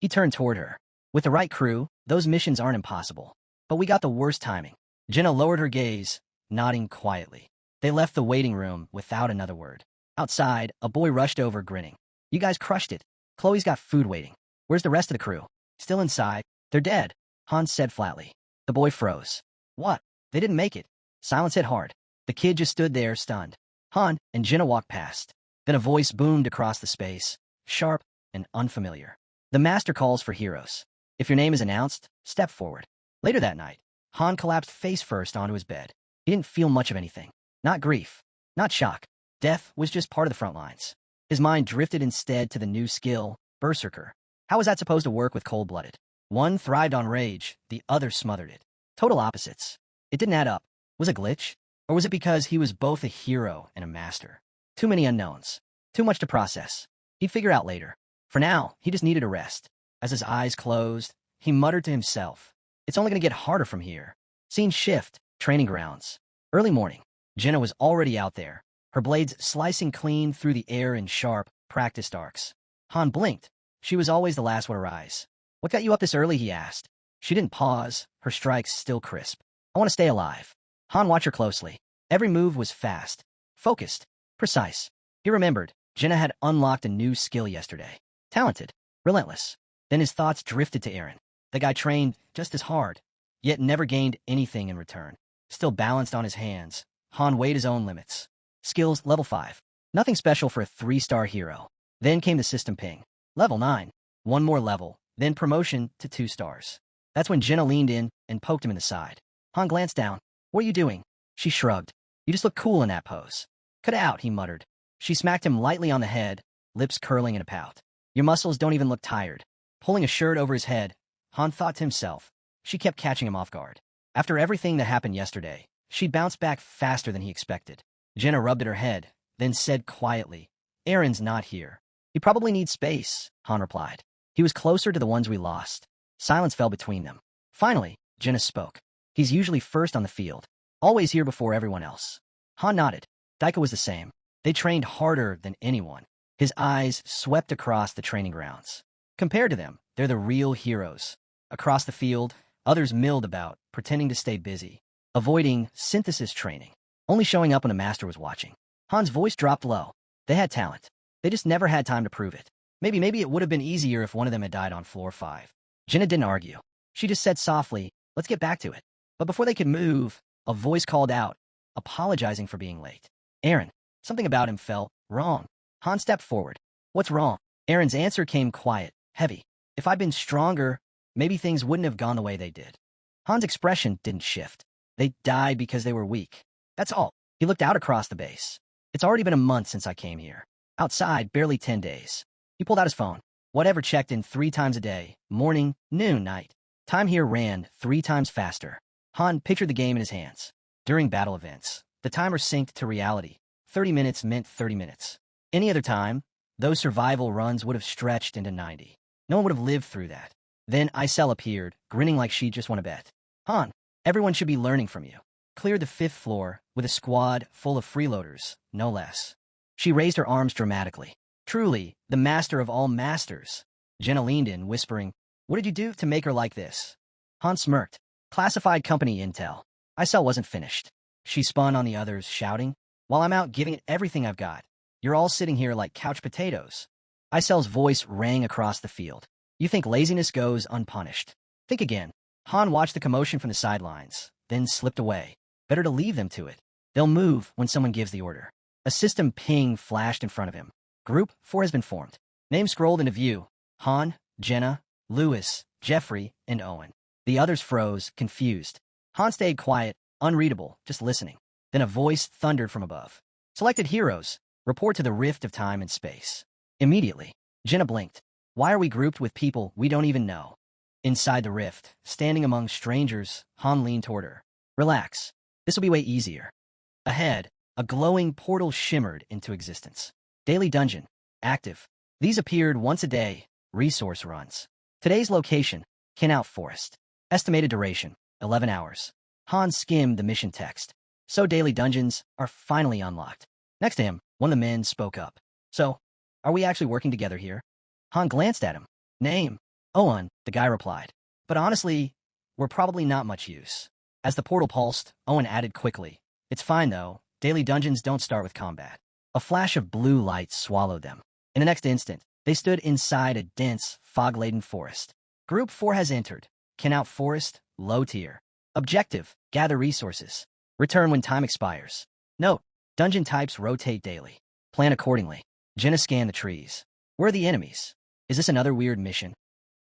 He turned toward her. With the right crew, those missions aren't impossible. But we got the worst timing. Jenna lowered her gaze, nodding quietly. They left the waiting room without another word. Outside, a boy rushed over, grinning. You guys crushed it. Chloe's got food waiting. Where's the rest of the crew? Still inside. They're dead, Hans said flatly. The boy froze. What? They didn't make it. Silence hit hard. The kid just stood there, stunned. Han and Jenna walked past. Then a voice boomed across the space, sharp and unfamiliar. The master calls for heroes. If your name is announced, step forward. Later that night, Han collapsed face first onto his bed. He didn't feel much of anything. Not grief. Not shock. Death was just part of the front lines. His mind drifted instead to the new skill, Berserker. How was that supposed to work with cold-blooded? One thrived on rage, the other smothered it. Total opposites. It didn't add up. Was it a glitch? Or was it because he was both a hero and a master? Too many unknowns. Too much to process. He'd figure out later. For now, he just needed a rest. As his eyes closed, he muttered to himself, It's only going to get harder from here. Scene shift, training grounds. Early morning. Jenna was already out there, her blades slicing clean through the air in sharp, practiced arcs. Han blinked. She was always the last one to rise. What got you up this early, he asked. She didn't pause, her strikes still crisp. I want to stay alive. Han watched her closely. Every move was fast, focused, precise. He remembered, Jenna had unlocked a new skill yesterday. Talented, relentless. Then his thoughts drifted to Aaron. The guy trained just as hard, yet never gained anything in return. Still balanced on his hands, Han weighed his own limits. Skills, level 5. Nothing special for a 3-star hero. Then came the system ping. Level 9. One more level, then promotion to 2 stars. That's when Jenna leaned in and poked him in the side. Han glanced down. What are you doing? She shrugged. You just look cool in that pose. Cut it out, he muttered. She smacked him lightly on the head, lips curling in a pout. Your muscles don't even look tired. Pulling a shirt over his head, Han thought to himself. She kept catching him off guard. After everything that happened yesterday, she'd bounced back faster than he expected. Jenna rubbed at her head, then said quietly, Aaron's not here. He probably needs space, Han replied. He was closer to the ones we lost. Silence fell between them. Finally, Jenna spoke. He's usually first on the field, always here before everyone else. Han nodded. Daika was the same. They trained harder than anyone. His eyes swept across the training grounds. Compared to them, they're the real heroes. Across the field, others milled about, pretending to stay busy, avoiding synthesis training, only showing up when a master was watching. Han's voice dropped low. They had talent. They just never had time to prove it. Maybe it would have been easier if one of them had died on floor 5. Jenna didn't argue. She just said softly, let's get back to it. But before they could move, a voice called out, apologizing for being late. Aaron. Something about him felt wrong. Han stepped forward. What's wrong? Aaron's answer came quiet, heavy. If I'd been stronger, maybe things wouldn't have gone the way they did. Han's expression didn't shift. They died because they were weak. That's all. He looked out across the base. It's already been a month since I came here. Outside, barely 10 days. He pulled out his phone. Whatever checked in 3 times a day, morning, noon, night. Time here ran 3 times faster. Han pictured the game in his hands. During battle events, the timer synced to reality. 30 minutes meant 30 minutes. Any other time, those survival runs would have stretched into 90. No one would have lived through that. Then Isel appeared, grinning like she just won a bet. Han, everyone should be learning from you. Cleared the 5th floor with a squad full of freeloaders, no less. She raised her arms dramatically. Truly, the master of all masters. Jenna leaned in, whispering, "What did you do to make her like this?" Han smirked. "Classified company intel." Isel wasn't finished. She spun on the others, shouting, "While I'm out giving it everything I've got, you're all sitting here like couch potatoes." Isel's voice rang across the field. "You think laziness goes unpunished? Think again." Han watched the commotion from the sidelines, then slipped away. Better to leave them to it. They'll move when someone gives the order. A system ping flashed in front of him. Group 4 has been formed. Names scrolled into view. Han, Jenna, Lewis, Jeffrey, and Owen. The others froze, confused. Han stayed quiet, unreadable, just listening. Then a voice thundered from above. "Selected heroes, report to the rift of time and space." Immediately, Jenna blinked. "Why are we grouped with people we don't even know?" Inside the rift, standing among strangers, Han leaned toward her. "Relax. This will be way easier." Ahead, a glowing portal shimmered into existence. Daily Dungeon. Active. These appeared once a day. Resource runs. Today's location, Kenout Forest. Estimated duration, 11 hours. Han skimmed the mission text. So daily dungeons are finally unlocked. Next to him, one of the men spoke up. "So, are we actually working together here?" Han glanced at him. "Name?" "Owen," the guy replied. "But honestly, we're probably not much use." As the portal pulsed, Owen added quickly, "It's fine though. Daily dungeons don't start with combat." A flash of blue light swallowed them. In the next instant, they stood inside a dense, fog-laden forest. Group 4 has entered. Kenout Forest, low tier. Objective, gather resources. Return when time expires. Note, dungeon types rotate daily. Plan accordingly. Jenna scanned the trees. "Where are the enemies? Is this another weird mission?"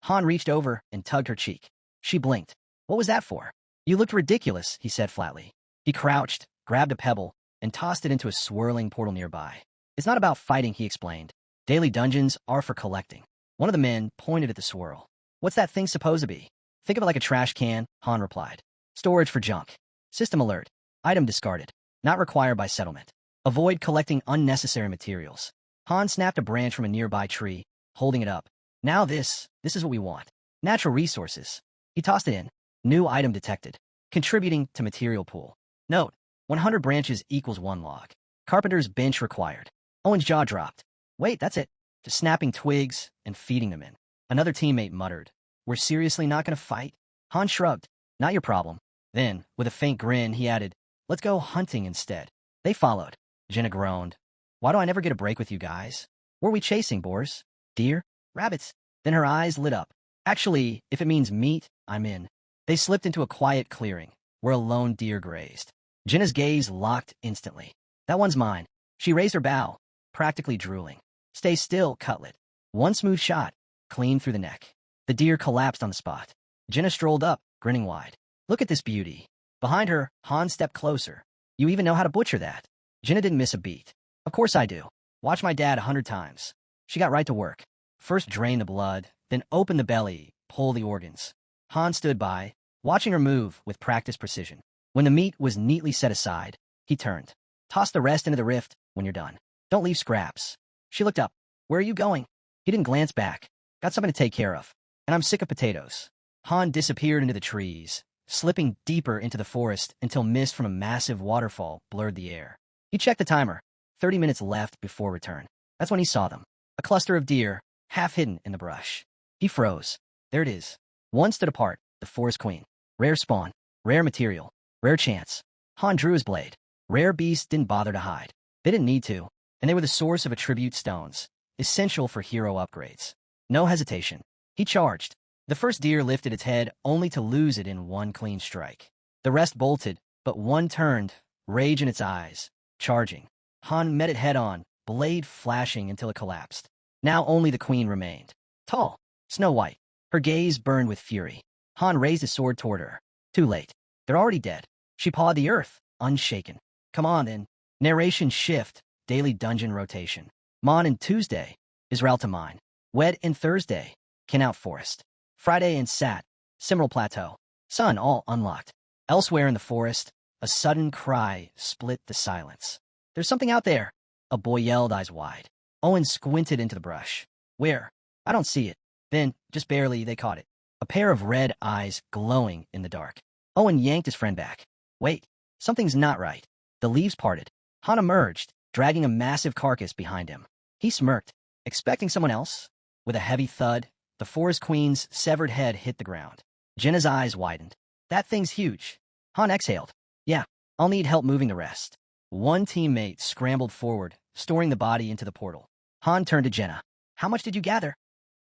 Han reached over and tugged her cheek. She blinked. "What was that for?" "You looked ridiculous," he said flatly. He crouched, grabbed a pebble, and tossed it into a swirling portal nearby. "It's not about fighting," he explained. "Daily dungeons are for collecting." One of the men pointed at the swirl. "What's that thing supposed to be?" "Think of it like a trash can," Han replied. "Storage for junk. System alert. Item discarded. Not required by settlement. Avoid collecting unnecessary materials." Han snapped a branch from a nearby tree, holding it up. "Now this is what we want. Natural resources." He tossed it in. New item detected. Contributing to material pool. Note, 100 branches equals 1 log. Carpenter's bench required. Owen's jaw dropped. "Wait, that's it." Just snapping twigs and feeding them in. Another teammate muttered, "We're seriously not going to fight?" Han shrugged. "Not your problem." Then, with a faint grin, he added, "Let's go hunting instead." They followed. Jenna groaned. "Why do I never get a break with you guys? What are we chasing, boars? Deer? Rabbits?" Then her eyes lit up. "Actually, if it means meat, I'm in." They slipped into a quiet clearing, where a lone deer grazed. Jenna's gaze locked instantly. "That one's mine." She raised her bow, practically drooling. "Stay still, cutlet." One smooth shot, clean through the neck. The deer collapsed on the spot. Jenna strolled up, grinning wide. "Look at this beauty." Behind her, Han stepped closer. "You even know how to butcher that?" Jenna didn't miss a beat. "Of course I do. Watch my dad 100 times." She got right to work. First drain the blood, then open the belly, pull the organs. Han stood by, watching her move with practiced precision. When the meat was neatly set aside, he turned. "Toss the rest into the rift when you're done. Don't leave scraps." She looked up. "Where are you going?" He didn't glance back. "Got something to take care of. And I'm sick of potatoes." Han disappeared into the trees, slipping deeper into the forest until mist from a massive waterfall blurred the air. He checked the timer. 30 minutes left before return. That's when he saw them. A cluster of deer, half hidden in the brush. He froze. There it is. One stood apart, the forest queen. Rare spawn, rare material, rare chance. Han drew his blade. Rare beasts didn't bother to hide. They didn't need to, and they were the source of attribute stones, essential for hero upgrades. No hesitation. He charged. The first deer lifted its head only to lose it in one clean strike. The rest bolted, but one turned, rage in its eyes, charging. Han met it head-on, blade flashing until it collapsed. Now only the queen remained. Tall, snow-white. Her gaze burned with fury. Han raised his sword toward her. Too late. They're already dead. She pawed the earth, unshaken. "Come on, then." Narration shift, daily dungeon rotation. Mon and Tuesday, Israel to mine. Wed and Thursday, Kenout Forest. Friday and Sat, Cimeral Plateau. Sun all unlocked. Elsewhere in the forest, a sudden cry split the silence. There's something out there. A boy yelled, eyes wide. Owen squinted into the brush. Where? I don't see it. Then, just barely, they caught it. A pair of red eyes glowing in the dark. Owen yanked his friend back. Wait, something's not right. The leaves parted. Han emerged, dragging a massive carcass behind him. He smirked, expecting someone else. With a heavy thud, the forest queen's severed head hit the ground. Jenna's eyes widened. That thing's huge. Han exhaled. Yeah, I'll need help moving the rest. One teammate scrambled forward, storing the body into the portal. Han turned to Jenna. How much did you gather?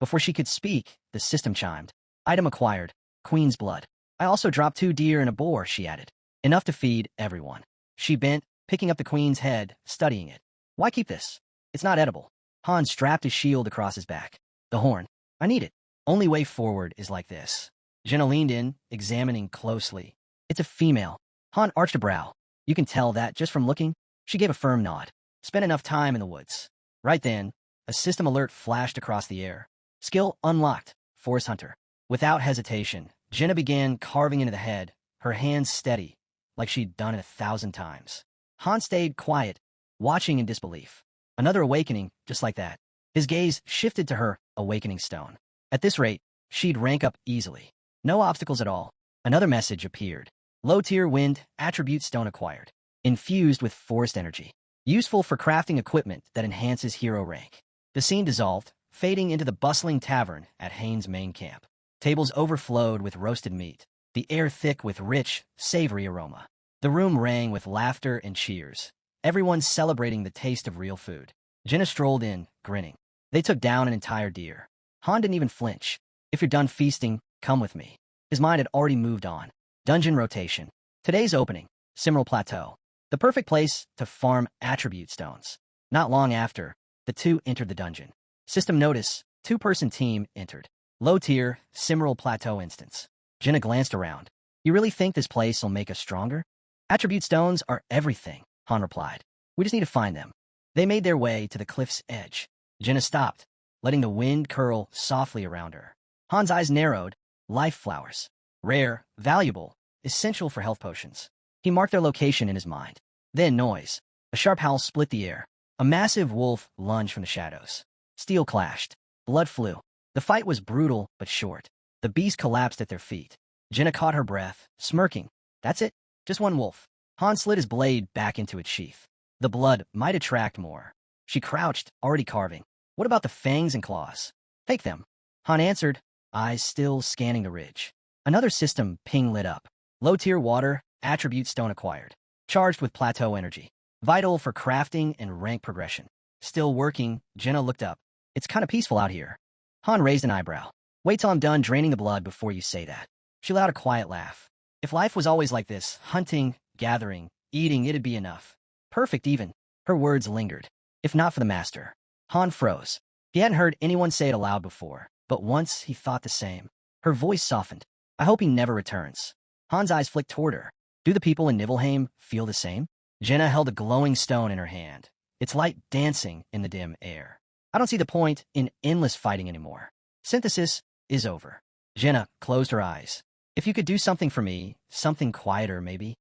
Before she could speak, the system chimed. Item acquired. Queen's blood. I also dropped 2 deer and a boar, she added. Enough to feed everyone. She bent, picking up the queen's head, studying it. Why keep this? It's not edible. Han strapped his shield across his back. The horn. I need it. Only way forward is like this. Jenna leaned in, examining closely. It's a female. Han arched a brow. You can tell that just from looking. She gave a firm nod. Spent enough time in the woods. Right then, a system alert flashed across the air. Skill unlocked. Forest Hunter. Without hesitation, Jenna began carving into the head, her hands steady, like she'd done it 1,000 times. Han stayed quiet, watching in disbelief. Another awakening, just like that. His gaze shifted to her awakening stone. At this rate, she'd rank up easily. No obstacles at all. Another message appeared. Low-tier wind, attribute stone acquired. Infused with forest energy. Useful for crafting equipment that enhances hero rank. The scene dissolved, fading into the bustling tavern at Haynes' main camp. Tables overflowed with roasted meat, the air thick with rich, savory aroma. The room rang with laughter and cheers, everyone celebrating the taste of real food. Jenna strolled in, grinning. They took down an entire deer. Han didn't even flinch. If you're done feasting, come with me. His mind had already moved on. Dungeon rotation. Today's opening, Cimeral Plateau. The perfect place to farm attribute stones. Not long after, the two entered the dungeon. System notice, 2-person team entered. Low-tier, Cimeral Plateau instance. Jenna glanced around. You really think this place will make us stronger? Attribute stones are everything, Han replied. We just need to find them. They made their way to the cliff's edge. Jenna stopped, letting the wind curl softly around her. Han's eyes narrowed. Life flowers. Rare, valuable, essential for health potions. He marked their location in his mind. Then noise. A sharp howl split the air. A massive wolf lunged from the shadows. Steel clashed. Blood flew. The fight was brutal but short. The beast collapsed at their feet. Jenna caught her breath, smirking. That's it? Just one wolf. Han slid his blade back into its sheath. The blood might attract more. She crouched, already carving. What about the fangs and claws? Take them. Han answered, eyes still scanning the ridge. Another system ping lit up. Low-tier water, attribute stone acquired. Charged with plateau energy. Vital for crafting and rank progression. Still working, Jenna looked up. It's kind of peaceful out here. Han raised an eyebrow. Wait till I'm done draining the blood before you say that. She let out a quiet laugh. If life was always like this, hunting, gathering, eating, it'd be enough. Perfect even. Her words lingered. If not for the master. Han froze. He hadn't heard anyone say it aloud before, but once he thought the same. Her voice softened. I hope he never returns. Han's eyes flicked toward her. Do the people in Nibelheim feel the same? Jenna held a glowing stone in her hand, its light dancing in the dim air. I don't see the point in endless fighting anymore. Synthesis is over. Jenna closed her eyes. If you could do something for me, something quieter maybe.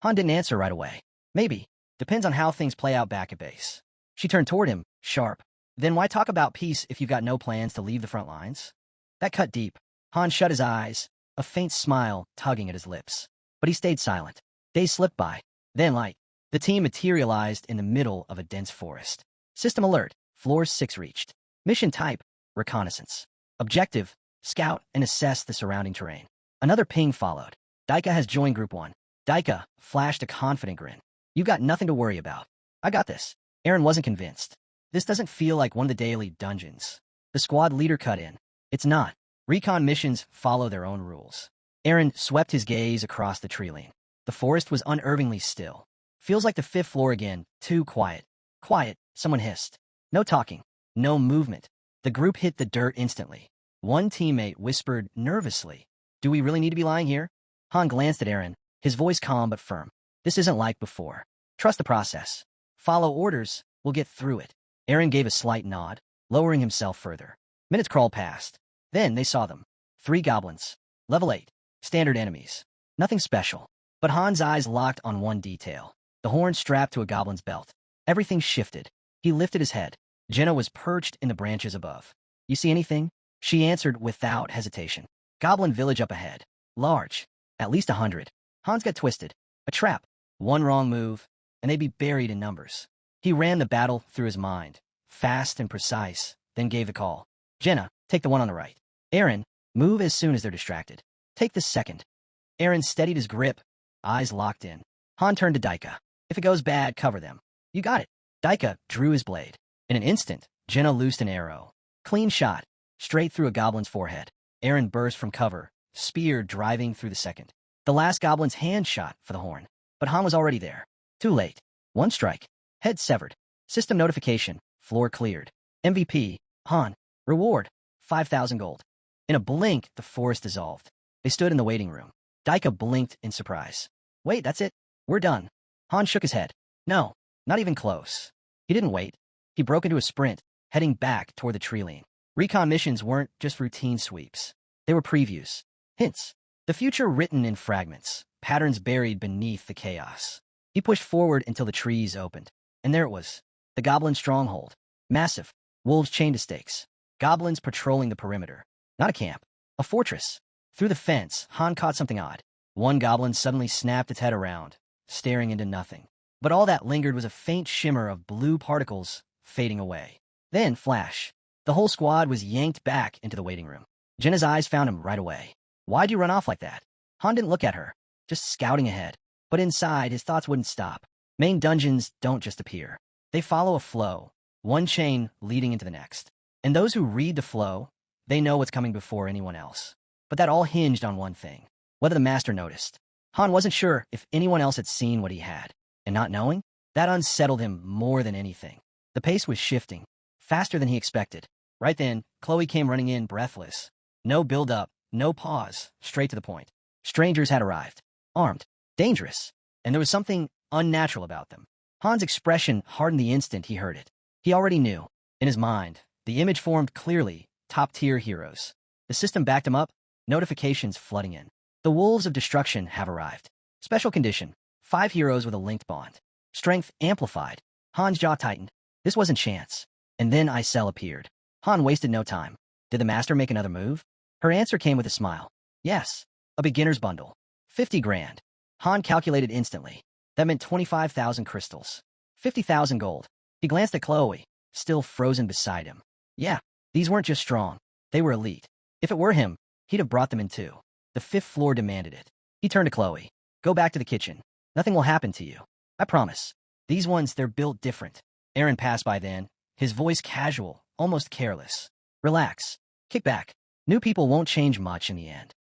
Han didn't answer right away. Maybe. Depends on how things play out back at base. She turned toward him, sharp. Then why talk about peace if you've got no plans to leave the front lines? That cut deep. Han shut his eyes, a faint smile tugging at his lips. But he stayed silent. Days slipped by. Then light. The team materialized in the middle of a dense forest. System alert. Floor 6 reached. Mission type, reconnaissance. Objective, scout and assess the surrounding terrain. Another ping followed. Daika has joined Group 1. Daika flashed a confident grin. You got nothing to worry about. I got this. Aaron wasn't convinced. This doesn't feel like one of the daily dungeons. The squad leader cut in. It's not. Recon missions follow their own rules. Aaron swept his gaze across the tree lane. The forest was unervingly still. Feels like the 5th floor again, too quiet. Quiet, someone hissed. No talking, no movement. The group hit the dirt instantly. One teammate whispered nervously, do we really need to be lying here? Han glanced at Aaron, his voice calm but firm. This isn't like before. Trust the process. Follow orders, we'll get through it. Aaron gave a slight nod, lowering himself further. Minutes crawled past. Then they saw them. 3 goblins. Level 8. Standard enemies. Nothing special. But Han's eyes locked on one detail. The horn strapped to a goblin's belt. Everything shifted. He lifted his head. Jenna was perched in the branches above. You see anything? She answered without hesitation. Goblin village up ahead. Large. At least 100. Hans got twisted. A trap. One wrong move, and they'd be buried in numbers. He ran the battle through his mind. Fast and precise. Then gave the call. Jenna, take the one on the right. Aaron, move as soon as they're distracted. Take the second. Aaron steadied his grip, eyes locked in. Han turned to Daika. If it goes bad, cover them. You got it. Daika drew his blade. In an instant, Jenna loosed an arrow. Clean shot, straight through a goblin's forehead. Aaron burst from cover, spear driving through the second. The last goblin's hand shot for the horn. But Han was already there. Too late. One strike. Head severed. System notification. Floor cleared. MVP. Han. Reward. 5,000 gold. In a blink, the forest dissolved. They stood in the waiting room. Daika blinked in surprise. Wait, that's it? We're done. Han shook his head. No, not even close. He didn't wait. He broke into a sprint, heading back toward the tree line. Recon missions weren't just routine sweeps. They were previews. Hints. The future written in fragments. Patterns buried beneath the chaos. He pushed forward until the trees opened. And there it was. The goblin stronghold. Massive. Wolves chained to stakes. Goblins patrolling the perimeter. Not a camp. A fortress. Through the fence, Han caught something odd. One goblin suddenly snapped its head around, staring into nothing. But all that lingered was a faint shimmer of blue particles fading away. Then, flash. The whole squad was yanked back into the waiting room. Jenna's eyes found him right away. Why'd you run off like that? Han didn't look at her, just scouting ahead. But inside, his thoughts wouldn't stop. Main dungeons don't just appear. They follow a flow, one chain leading into the next. And those who read the flow, they know what's coming before anyone else. But that all hinged on one thing. Whether the master noticed. Han wasn't sure if anyone else had seen what he had. And not knowing, that unsettled him more than anything. The pace was shifting, faster than he expected. Right then, Chloe came running in breathless. No build-up, no pause, straight to the point. Strangers had arrived. Armed. Dangerous. And there was something unnatural about them. Han's expression hardened the instant he heard it. He already knew. In his mind, the image formed clearly, top-tier heroes. The system backed him up, notifications flooding in. The wolves of destruction have arrived. Special condition. 5 heroes with a linked bond. Strength amplified. Han's jaw tightened. This wasn't chance. And then Isel appeared. Han wasted no time. Did the master make another move? Her answer came with a smile. Yes. A beginner's bundle. 50 grand. Han calculated instantly. That meant 25,000 crystals. 50,000 gold. He glanced at Chloe, still frozen beside him. Yeah, these weren't just strong. They were elite. If it were him, he'd have brought them in too. The 5th floor demanded it. He turned to Chloe. Go back to the kitchen. Nothing will happen to you. I promise. These ones, they're built different. Aaron passed by then, his voice casual, almost careless. Relax. Kick back. New people won't change much in the end.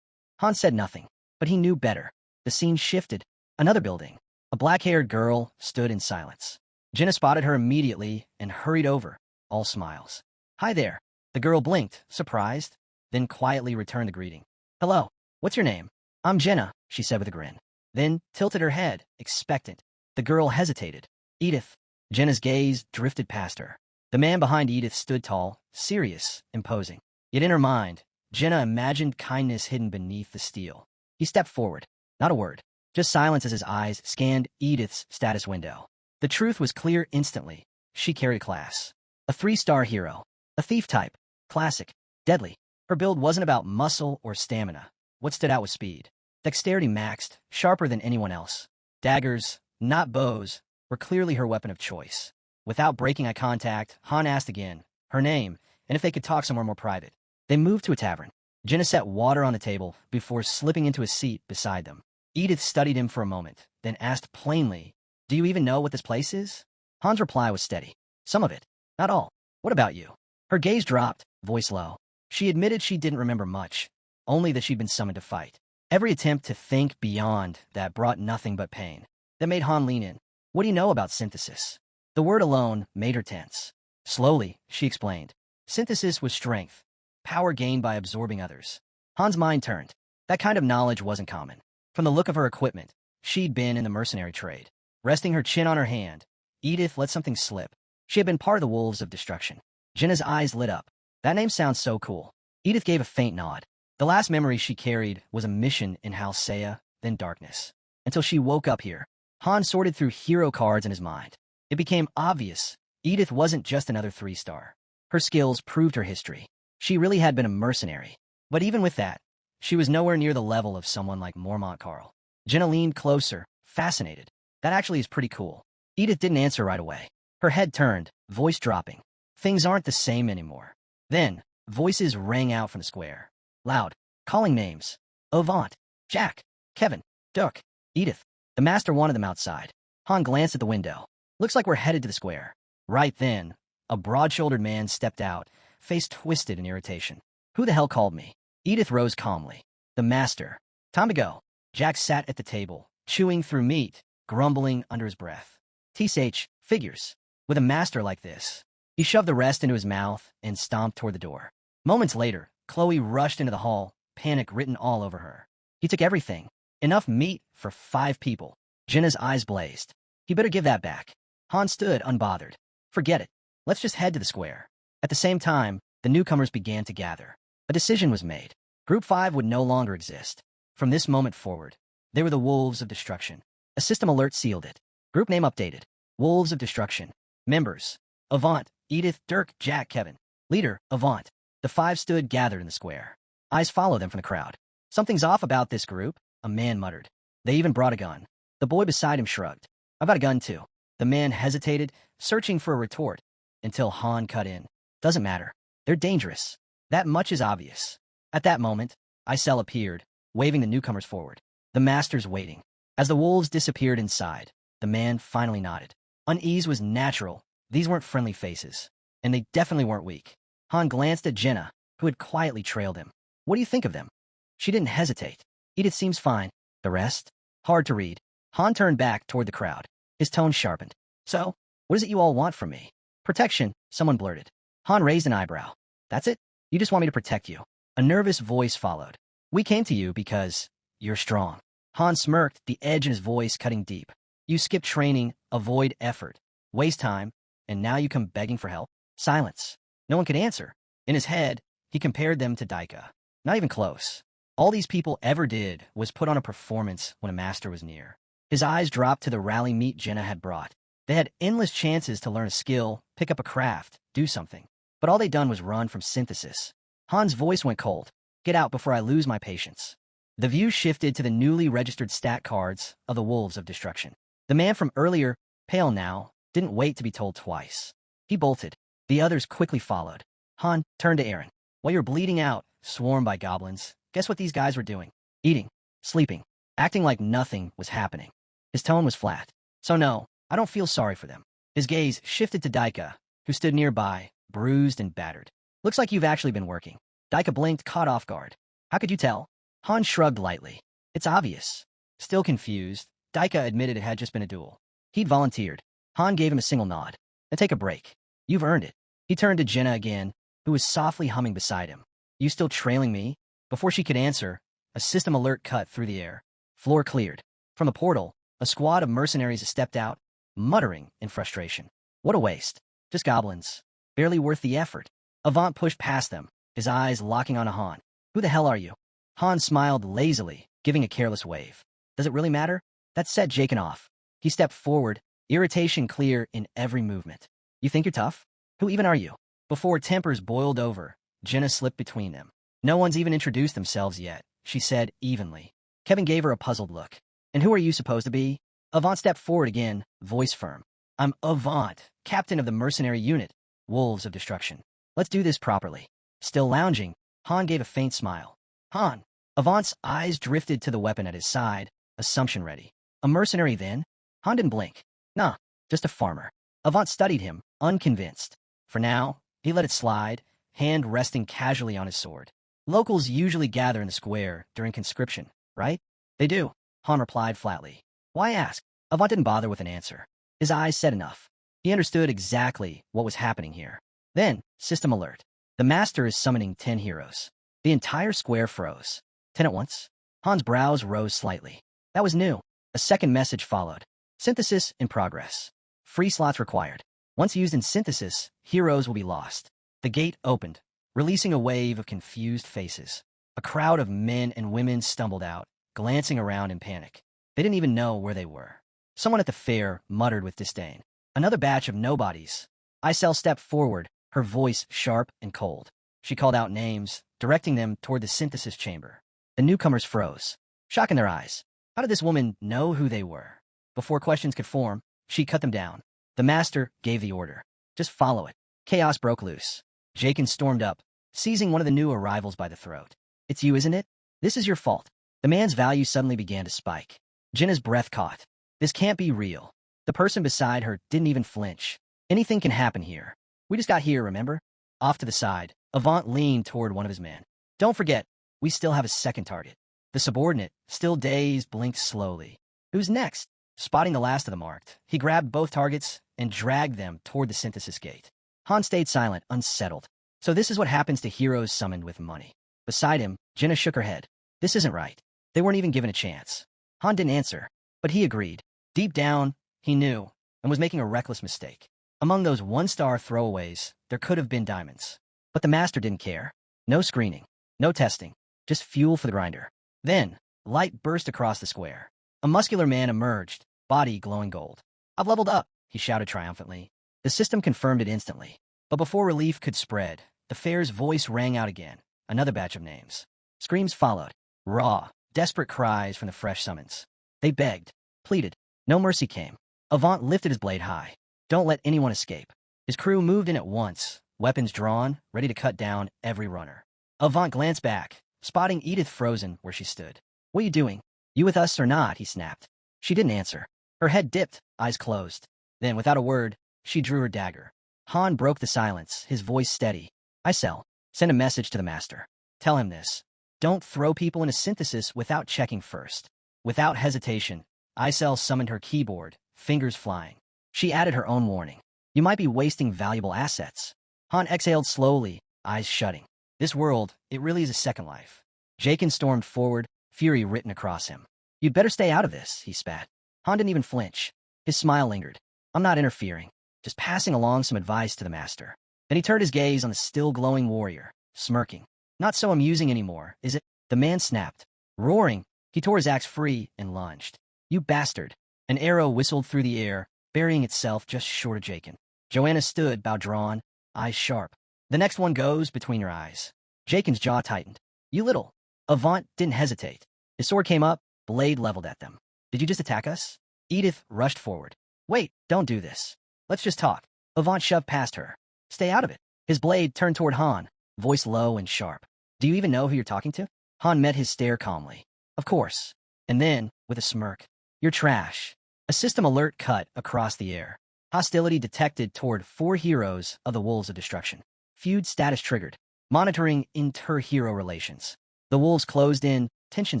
Han said nothing, but he knew better. The scene shifted. Another building. A black-haired girl stood in silence. Jenna spotted her immediately and hurried over, all smiles. Hi there. The girl blinked, surprised, then quietly returned the greeting. Hello. What's your name? I'm Jenna, she said with a grin. Then tilted her head, expectant. The girl hesitated. Edith. Jenna's gaze drifted past her. The man behind Edith stood tall, serious, imposing. Yet in her mind, Jenna imagined kindness hidden beneath the steel. He stepped forward. Not a word. Just silence as his eyes scanned Edith's status window. The truth was clear instantly. She carried class. A 3-star hero. A thief type. Classic. Deadly. Her build wasn't about muscle or stamina. What stood out was speed. Dexterity maxed, sharper than anyone else. Daggers, not bows, were clearly her weapon of choice. Without breaking eye contact, Han asked again, her name, and if they could talk somewhere more private. They moved to a tavern. Jenna set water on the table before slipping into a seat beside them. Edith studied him for a moment, then asked plainly, Do you even know what this place is? Han's reply was steady. Some of it. Not all. What about you? Her gaze dropped, voice low. She admitted she didn't remember much, only that she'd been summoned to fight. Every attempt to think beyond that brought nothing but pain. That made Han lean in. What do you know about synthesis? The word alone made her tense. Slowly, she explained. Synthesis was strength. Power gained by absorbing others. Han's mind turned. That kind of knowledge wasn't common. From the look of her equipment, she'd been in the mercenary trade. Resting her chin on her hand, Edith let something slip. She had been part of the wolves of destruction. Jenna's eyes lit up. That name sounds so cool. Edith gave a faint nod. The last memory she carried was a mission in Halcea, then darkness. Until she woke up here, Han sorted through hero cards in his mind. It became obvious Edith wasn't just another 3-star. Her skills proved her history. She really had been a mercenary. But even with that, she was nowhere near the level of someone like Mormont Carl. Jenna leaned closer, fascinated. That actually is pretty cool. Edith didn't answer right away. Her head turned, voice dropping. Things aren't the same anymore. Then, voices rang out from the square. Loud, calling names. Avant, Jack, Kevin, Duck, Edith. The master wanted them outside. Han glanced at the window. Looks like we're headed to the square. Right then, a broad-shouldered man stepped out, face twisted in irritation. Who the hell called me? Edith rose calmly. The master. Time to go. Jack sat at the table, chewing through meat, grumbling under his breath. TSH, figures. With a master like this. He shoved the rest into his mouth and stomped toward the door. Moments later, Chloe rushed into the hall, panic written all over her. He took everything. Enough meat for 5 people. Jenna's eyes blazed. He better give that back. Han stood unbothered. Forget it. Let's just head to the square. At the same time, the newcomers began to gather. A decision was made. Group 5 would no longer exist. From this moment forward, they were the Wolves of Destruction. A system alert sealed it. Group name updated. Wolves of Destruction. Members. Avant, Edith, Dirk, Jack, Kevin. Leader, Avant. The 5 stood gathered in the square. Eyes followed them from the crowd. Something's off about this group, a man muttered. They even brought a gun. The boy beside him shrugged. I've got a gun too. The man hesitated, searching for a retort, until Han cut in. Doesn't matter. They're dangerous. That much is obvious. At that moment, Isel appeared, waving the newcomers forward. The master's waiting. As the wolves disappeared inside, the man finally nodded. Unease was natural. These weren't friendly faces. And they definitely weren't weak. Han glanced at Jenna, who had quietly trailed him. What do you think of them? She didn't hesitate. Edith seems fine. The rest? Hard to read. Han turned back toward the crowd. His tone sharpened. So, what is it you all want from me? Protection, someone blurted. Han raised an eyebrow. That's it? You just want me to protect you. A nervous voice followed. We came to you because you're strong. Han smirked, the edge in his voice cutting deep. You skip training, avoid effort, waste time, and now you come begging for help? Silence. No one could answer. In his head, he compared them to Daika. Not even close. All these people ever did was put on a performance when a master was near. His eyes dropped to the rally meat Jenna had brought. They had endless chances to learn a skill, pick up a craft, do something. But all they'd done was run from synthesis. Han's voice went cold. Get out before I lose my patience. The view shifted to the newly registered stat cards of the Wolves of Destruction. The man from earlier, pale now, didn't wait to be told twice. He bolted. The others quickly followed. Han turned to Aaron. While you're bleeding out, swarmed by goblins, guess what these guys were doing? Eating, sleeping, acting like nothing was happening. His tone was flat. So no, I don't feel sorry for them. His gaze shifted to Daika, who stood nearby, bruised and battered. Looks like you've actually been working. Daika blinked, caught off guard. How could you tell? Han shrugged lightly. It's obvious. Still confused, Daika admitted it had just been a duel. He'd volunteered. Han gave him a single nod. Then take a break. You've earned it. He turned to Jenna again, who was softly humming beside him. You still trailing me? Before she could answer, a system alert cut through the air. Floor cleared. From the portal, a squad of mercenaries stepped out, muttering in frustration. What a waste. Just goblins. Barely worth the effort. Avant pushed past them, his eyes locking on Han. Who the hell are you? Han smiled lazily, giving a careless wave. Does it really matter? That set Jaken off. He stepped forward, irritation clear in every movement. You think you're tough? Who even are you? Before tempers boiled over, Jenna slipped between them. No one's even introduced themselves yet, she said evenly. Kevin gave her a puzzled look. And who are you supposed to be? Avant stepped forward again, voice firm. I'm Avant, captain of the mercenary unit, Wolves of Destruction. Let's do this properly. Still lounging, Han gave a faint smile. Han. Avant's eyes drifted to the weapon at his side, assumption ready. A mercenary then? Han didn't blink. Nah, just a farmer. Avant studied him, unconvinced. For now, he let it slide, hand resting casually on his sword. Locals usually gather in the square during conscription, right? They do, Han replied flatly. Why ask? Avant didn't bother with an answer. His eyes said enough. He understood exactly what was happening here. Then, system alert. The master is summoning 10 heroes. The entire square froze. 10 at once? Han's brows rose slightly. That was new. A second message followed. Synthesis in progress. Free slots required. Once used in synthesis, heroes will be lost. The gate opened, releasing a wave of confused faces. A crowd of men and women stumbled out, glancing around in panic. They didn't even know where they were. Someone at the fair muttered with disdain. Another batch of nobodies. Isel stepped forward, her voice sharp and cold. She called out names, directing them toward the synthesis chamber. The newcomers froze, shock in their eyes. How did this woman know who they were? Before questions could form, she cut them down. The master gave the order. Just follow it. Chaos broke loose. Jakin stormed up, seizing one of the new arrivals by the throat. It's you, isn't it? This is your fault. The man's value suddenly began to spike. Jinna's breath caught. This can't be real. The person beside her didn't even flinch. Anything can happen here. We just got here, remember? Off to the side, Avant leaned toward one of his men. Don't forget, we still have a second target. The subordinate, still dazed, blinked slowly. Who's next? Spotting the last of the marked, he grabbed both targets and dragged them toward the synthesis gate. Han stayed silent, unsettled. So this is what happens to heroes summoned with money. Beside him, Jinna shook her head. This isn't right. They weren't even given a chance. Han didn't answer, but he agreed. Deep down, he knew, and was making a reckless mistake. Among those one-star throwaways, there could have been diamonds. But the master didn't care. No screening, no testing, just fuel for the grinder. Then, light burst across the square. A muscular man emerged, body glowing gold. I've leveled up, he shouted triumphantly. The system confirmed it instantly. But before relief could spread, the fair's voice rang out again. Another batch of names. Screams followed. Raw, desperate cries from the fresh summons. They begged, pleaded. No mercy came. Avant lifted his blade high. Don't let anyone escape. His crew moved in at once, weapons drawn, ready to cut down every runner. Avant glanced back, spotting Edith frozen where she stood. What are you doing? You with us or not? He snapped. She didn't answer. Her head dipped, eyes closed. Then, without a word, she drew her dagger. Han broke the silence, his voice steady. Isel, send a message to the master. Tell him this. Don't throw people into synthesis without checking first. Without hesitation, Isel summoned her keyboard, fingers flying. She added her own warning. You might be wasting valuable assets. Han exhaled slowly, eyes shutting. This world, it really is a second life. Jakin stormed forward, fury written across him. You'd better stay out of this, he spat. Han didn't even flinch. His smile lingered. I'm not interfering, just passing along some advice to the master. Then he turned his gaze on the still glowing warrior, smirking. Not so amusing anymore, is it? The man snapped. Roaring, he tore his axe free and lunged. You bastard. An arrow whistled through the air, burying itself just short of Jakin. Joanna stood, bow drawn, eyes sharp. The next one goes between your eyes. Jakin's jaw tightened. You little. Avant didn't hesitate. His sword came up, blade leveled at them. Did you just attack us? Edith rushed forward. Wait, don't do this. Let's just talk. Avant shoved past her. Stay out of it. His blade turned toward Han, voice low and sharp. Do you even know who you're talking to? Han met his stare calmly. Of course. And then, with a smirk. You're trash. A system alert cut across the air. Hostility detected toward 4 heroes of the Wolves of Destruction. Feud status triggered. Monitoring inter-hero relations. The wolves closed in, tension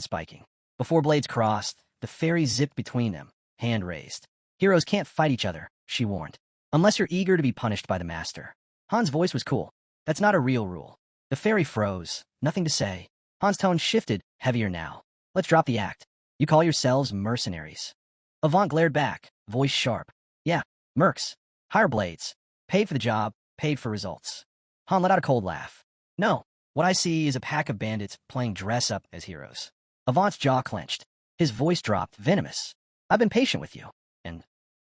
spiking. Before blades crossed, the fairy zipped between them, hand raised. Heroes can't fight each other, she warned. Unless you're eager to be punished by the master. Han's voice was cool. That's not a real rule. The fairy froze, nothing to say. Han's tone shifted, heavier now. Let's drop the act. You call yourselves mercenaries. Avant glared back, voice sharp. Yeah, mercs. Hire blades. Paid for the job, paid for results. Han let out a cold laugh. No, what I see is a pack of bandits playing dress-up as heroes. Avant's jaw clenched. His voice dropped, venomous. I've been patient with you. And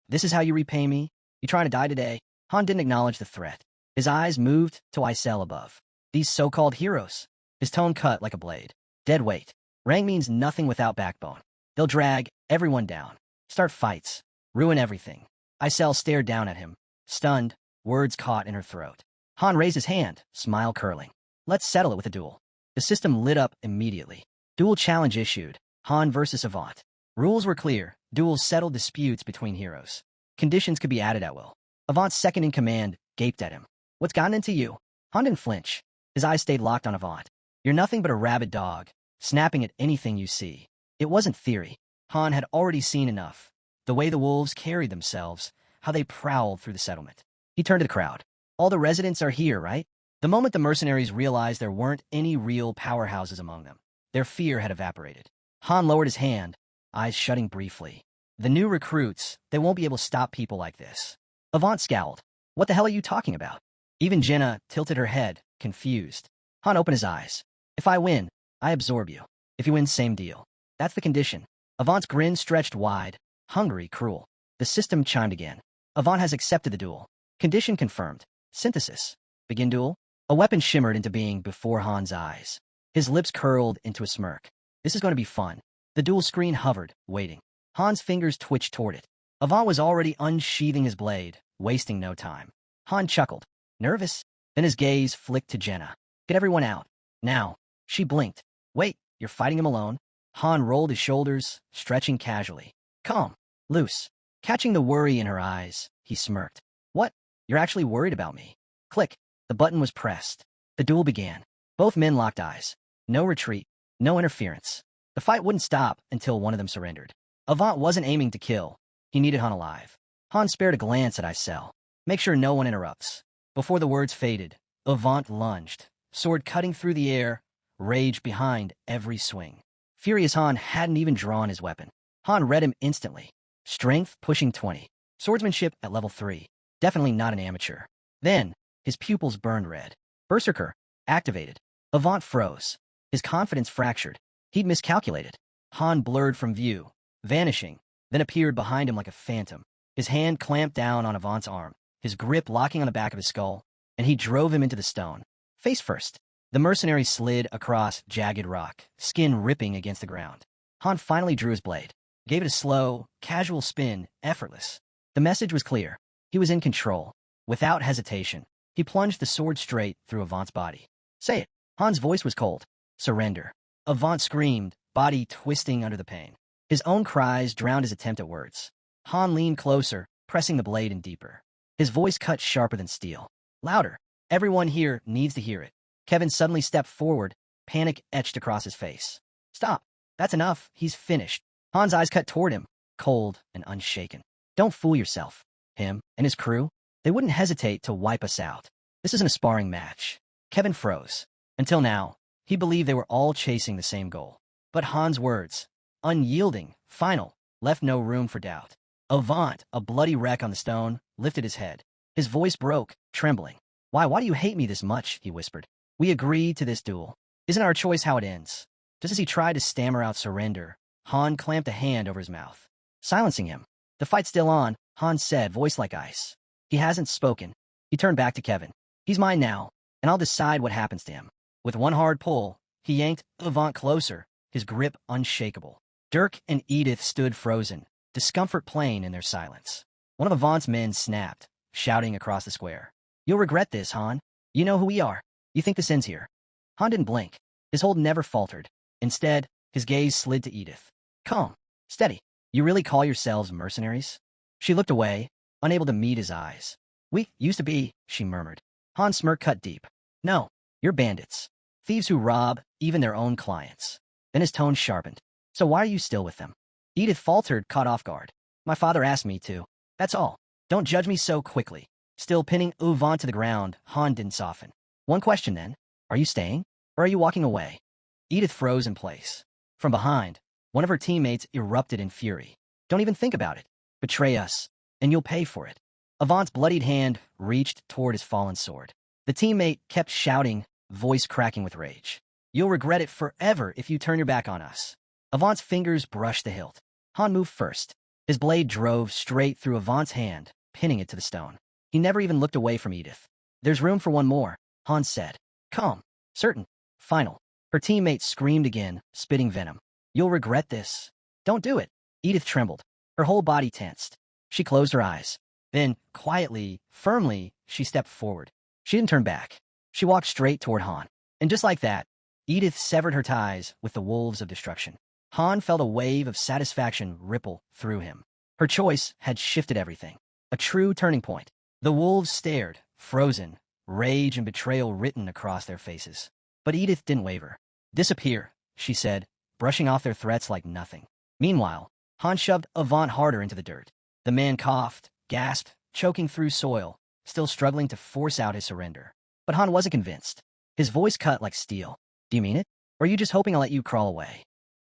this is how you repay me? You trying to die today? Han didn't acknowledge the threat. His eyes moved to Isel above. These so-called heroes. His tone cut like a blade. Dead weight. Rank means nothing without backbone. They'll drag everyone down. Start fights. Ruin everything. Isel stared down at him. Stunned, words caught in her throat. Han raised his hand, smile curling. Let's settle it with a duel. The system lit up immediately. Duel challenge issued. Han versus Avant. Rules were clear. Duels settled disputes between heroes. Conditions could be added at will. Avant's second in command gaped at him. What's gotten into you? Han didn't flinch. His eyes stayed locked on Avant. You're nothing but a rabid dog, snapping at anything you see. It wasn't theory. Han had already seen enough. The way the wolves carried themselves, how they prowled through the settlement. He turned to the crowd. All the residents are here, right? The moment the mercenaries realized there weren't any real powerhouses among them, their fear had evaporated. Han lowered his hand, eyes shutting briefly. The new recruits, they won't be able to stop people like this. Avant scowled. What the hell are you talking about? Even Jinna tilted her head, confused. Han opened his eyes. If I win, I absorb you. If you win, same deal. That's the condition. Avant's grin stretched wide, hungry, cruel. The system chimed again. Avant has accepted the duel. Condition confirmed. Synthesis. Begin duel? A weapon shimmered into being before Han's eyes. His lips curled into a smirk. This is going to be fun. The duel screen hovered, waiting. Han's fingers twitched toward it. Avant was already unsheathing his blade, wasting no time. Han chuckled. Nervous? Then his gaze flicked to Jenna. Get everyone out. Now. She blinked. Wait, you're fighting him alone? Han rolled his shoulders, stretching casually. Calm. Loose. Catching the worry in her eyes, he smirked. What? You're actually worried about me? Click. The button was pressed. The duel began. Both men locked eyes. No retreat. No interference. The fight wouldn't stop until one of them surrendered. Avant wasn't aiming to kill. He needed Han alive. Han spared a glance at Isel. Make sure no one interrupts. Before the words faded, Avant lunged, sword cutting through the air, rage behind every swing. Furious Han hadn't even drawn his weapon. Han read him instantly. Strength pushing 20. Swordsmanship at level 3. Definitely not an amateur. Then, his pupils burned red. Berserker. Activated. Avant froze. His confidence fractured. He'd miscalculated. Han blurred from view, vanishing, then appeared behind him like a phantom. His hand clamped down on Avant's arm, his grip locking on the back of his skull, and he drove him into the stone. Face first. The mercenary slid across jagged rock, skin ripping against the ground. Han finally drew his blade, gave it a slow, casual spin, effortless. The message was clear. He was in control. Without hesitation, he plunged the sword straight through Avant's body. Say it. Han's voice was cold. Surrender. Avant screamed, body twisting under the pain. His own cries drowned his attempt at words. Han leaned closer, pressing the blade in deeper. His voice cut sharper than steel. Louder. Everyone here needs to hear it. Kevin suddenly stepped forward, panic etched across his face. Stop. That's enough. He's finished. Han's eyes cut toward him, cold and unshaken. Don't fool yourself. Him and his crew, they wouldn't hesitate to wipe us out. This isn't a sparring match. Kevin froze. Until now, he believed they were all chasing the same goal. But Han's words, unyielding, final, left no room for doubt. Avant, a bloody wreck on the stone, lifted his head. His voice broke, trembling. Why do you hate me this much? He whispered. We agreed to this duel. Isn't our choice how it ends? Just as he tried to stammer out surrender, Han clamped a hand over his mouth, silencing him. The fight's still on, Han said, voice like ice. He hasn't spoken. He turned back to Kevin. He's mine now, and I'll decide what happens to him. With one hard pull, he yanked Avant closer, his grip unshakable. Dirk and Edith stood frozen, discomfort plain in their silence. One of Avant's men snapped, shouting across the square. You'll regret this, Han. You know who we are. You think this ends here? Han didn't blink. His hold never faltered. Instead, his gaze slid to Edith. Calm. Steady. You really call yourselves mercenaries? She looked away, unable to meet his eyes. We used to be, she murmured. Han's smirk cut deep. No, you're bandits. Thieves who rob even their own clients. Then his tone sharpened. So why are you still with them? Edith faltered, caught off guard. My father asked me to. That's all. Don't judge me so quickly. Still pinning Avant to the ground, Han didn't soften. One question then. Are you staying? Or are you walking away? Edith froze in place. From behind, one of her teammates erupted in fury. Don't even think about it. Betray us, and you'll pay for it. Avant's bloodied hand reached toward his fallen sword. The teammate kept shouting, voice cracking with rage. You'll regret it forever if you turn your back on us. Avant's fingers brushed the hilt. Han moved first. His blade drove straight through Avant's hand, pinning it to the stone. He never even looked away from Edith. There's room for one more, Han said. Calm. Certain. Final. Her teammate screamed again, spitting venom. You'll regret this. Don't do it. Edith trembled. Her whole body tensed. She closed her eyes. Then, quietly, firmly, she stepped forward. She didn't turn back. She walked straight toward Han. And just like that, Edith severed her ties with the wolves of destruction. Han felt a wave of satisfaction ripple through him. Her choice had shifted everything. A true turning point. The wolves stared, frozen, rage and betrayal written across their faces. But Edith didn't waver. Disappear, she said, brushing off their threats like nothing. Meanwhile, Han shoved Avant harder into the dirt. The man coughed, gasped, choking through soil, still struggling to force out his surrender. But Han wasn't convinced. His voice cut like steel. Do you mean it? Or are you just hoping I'll let you crawl away?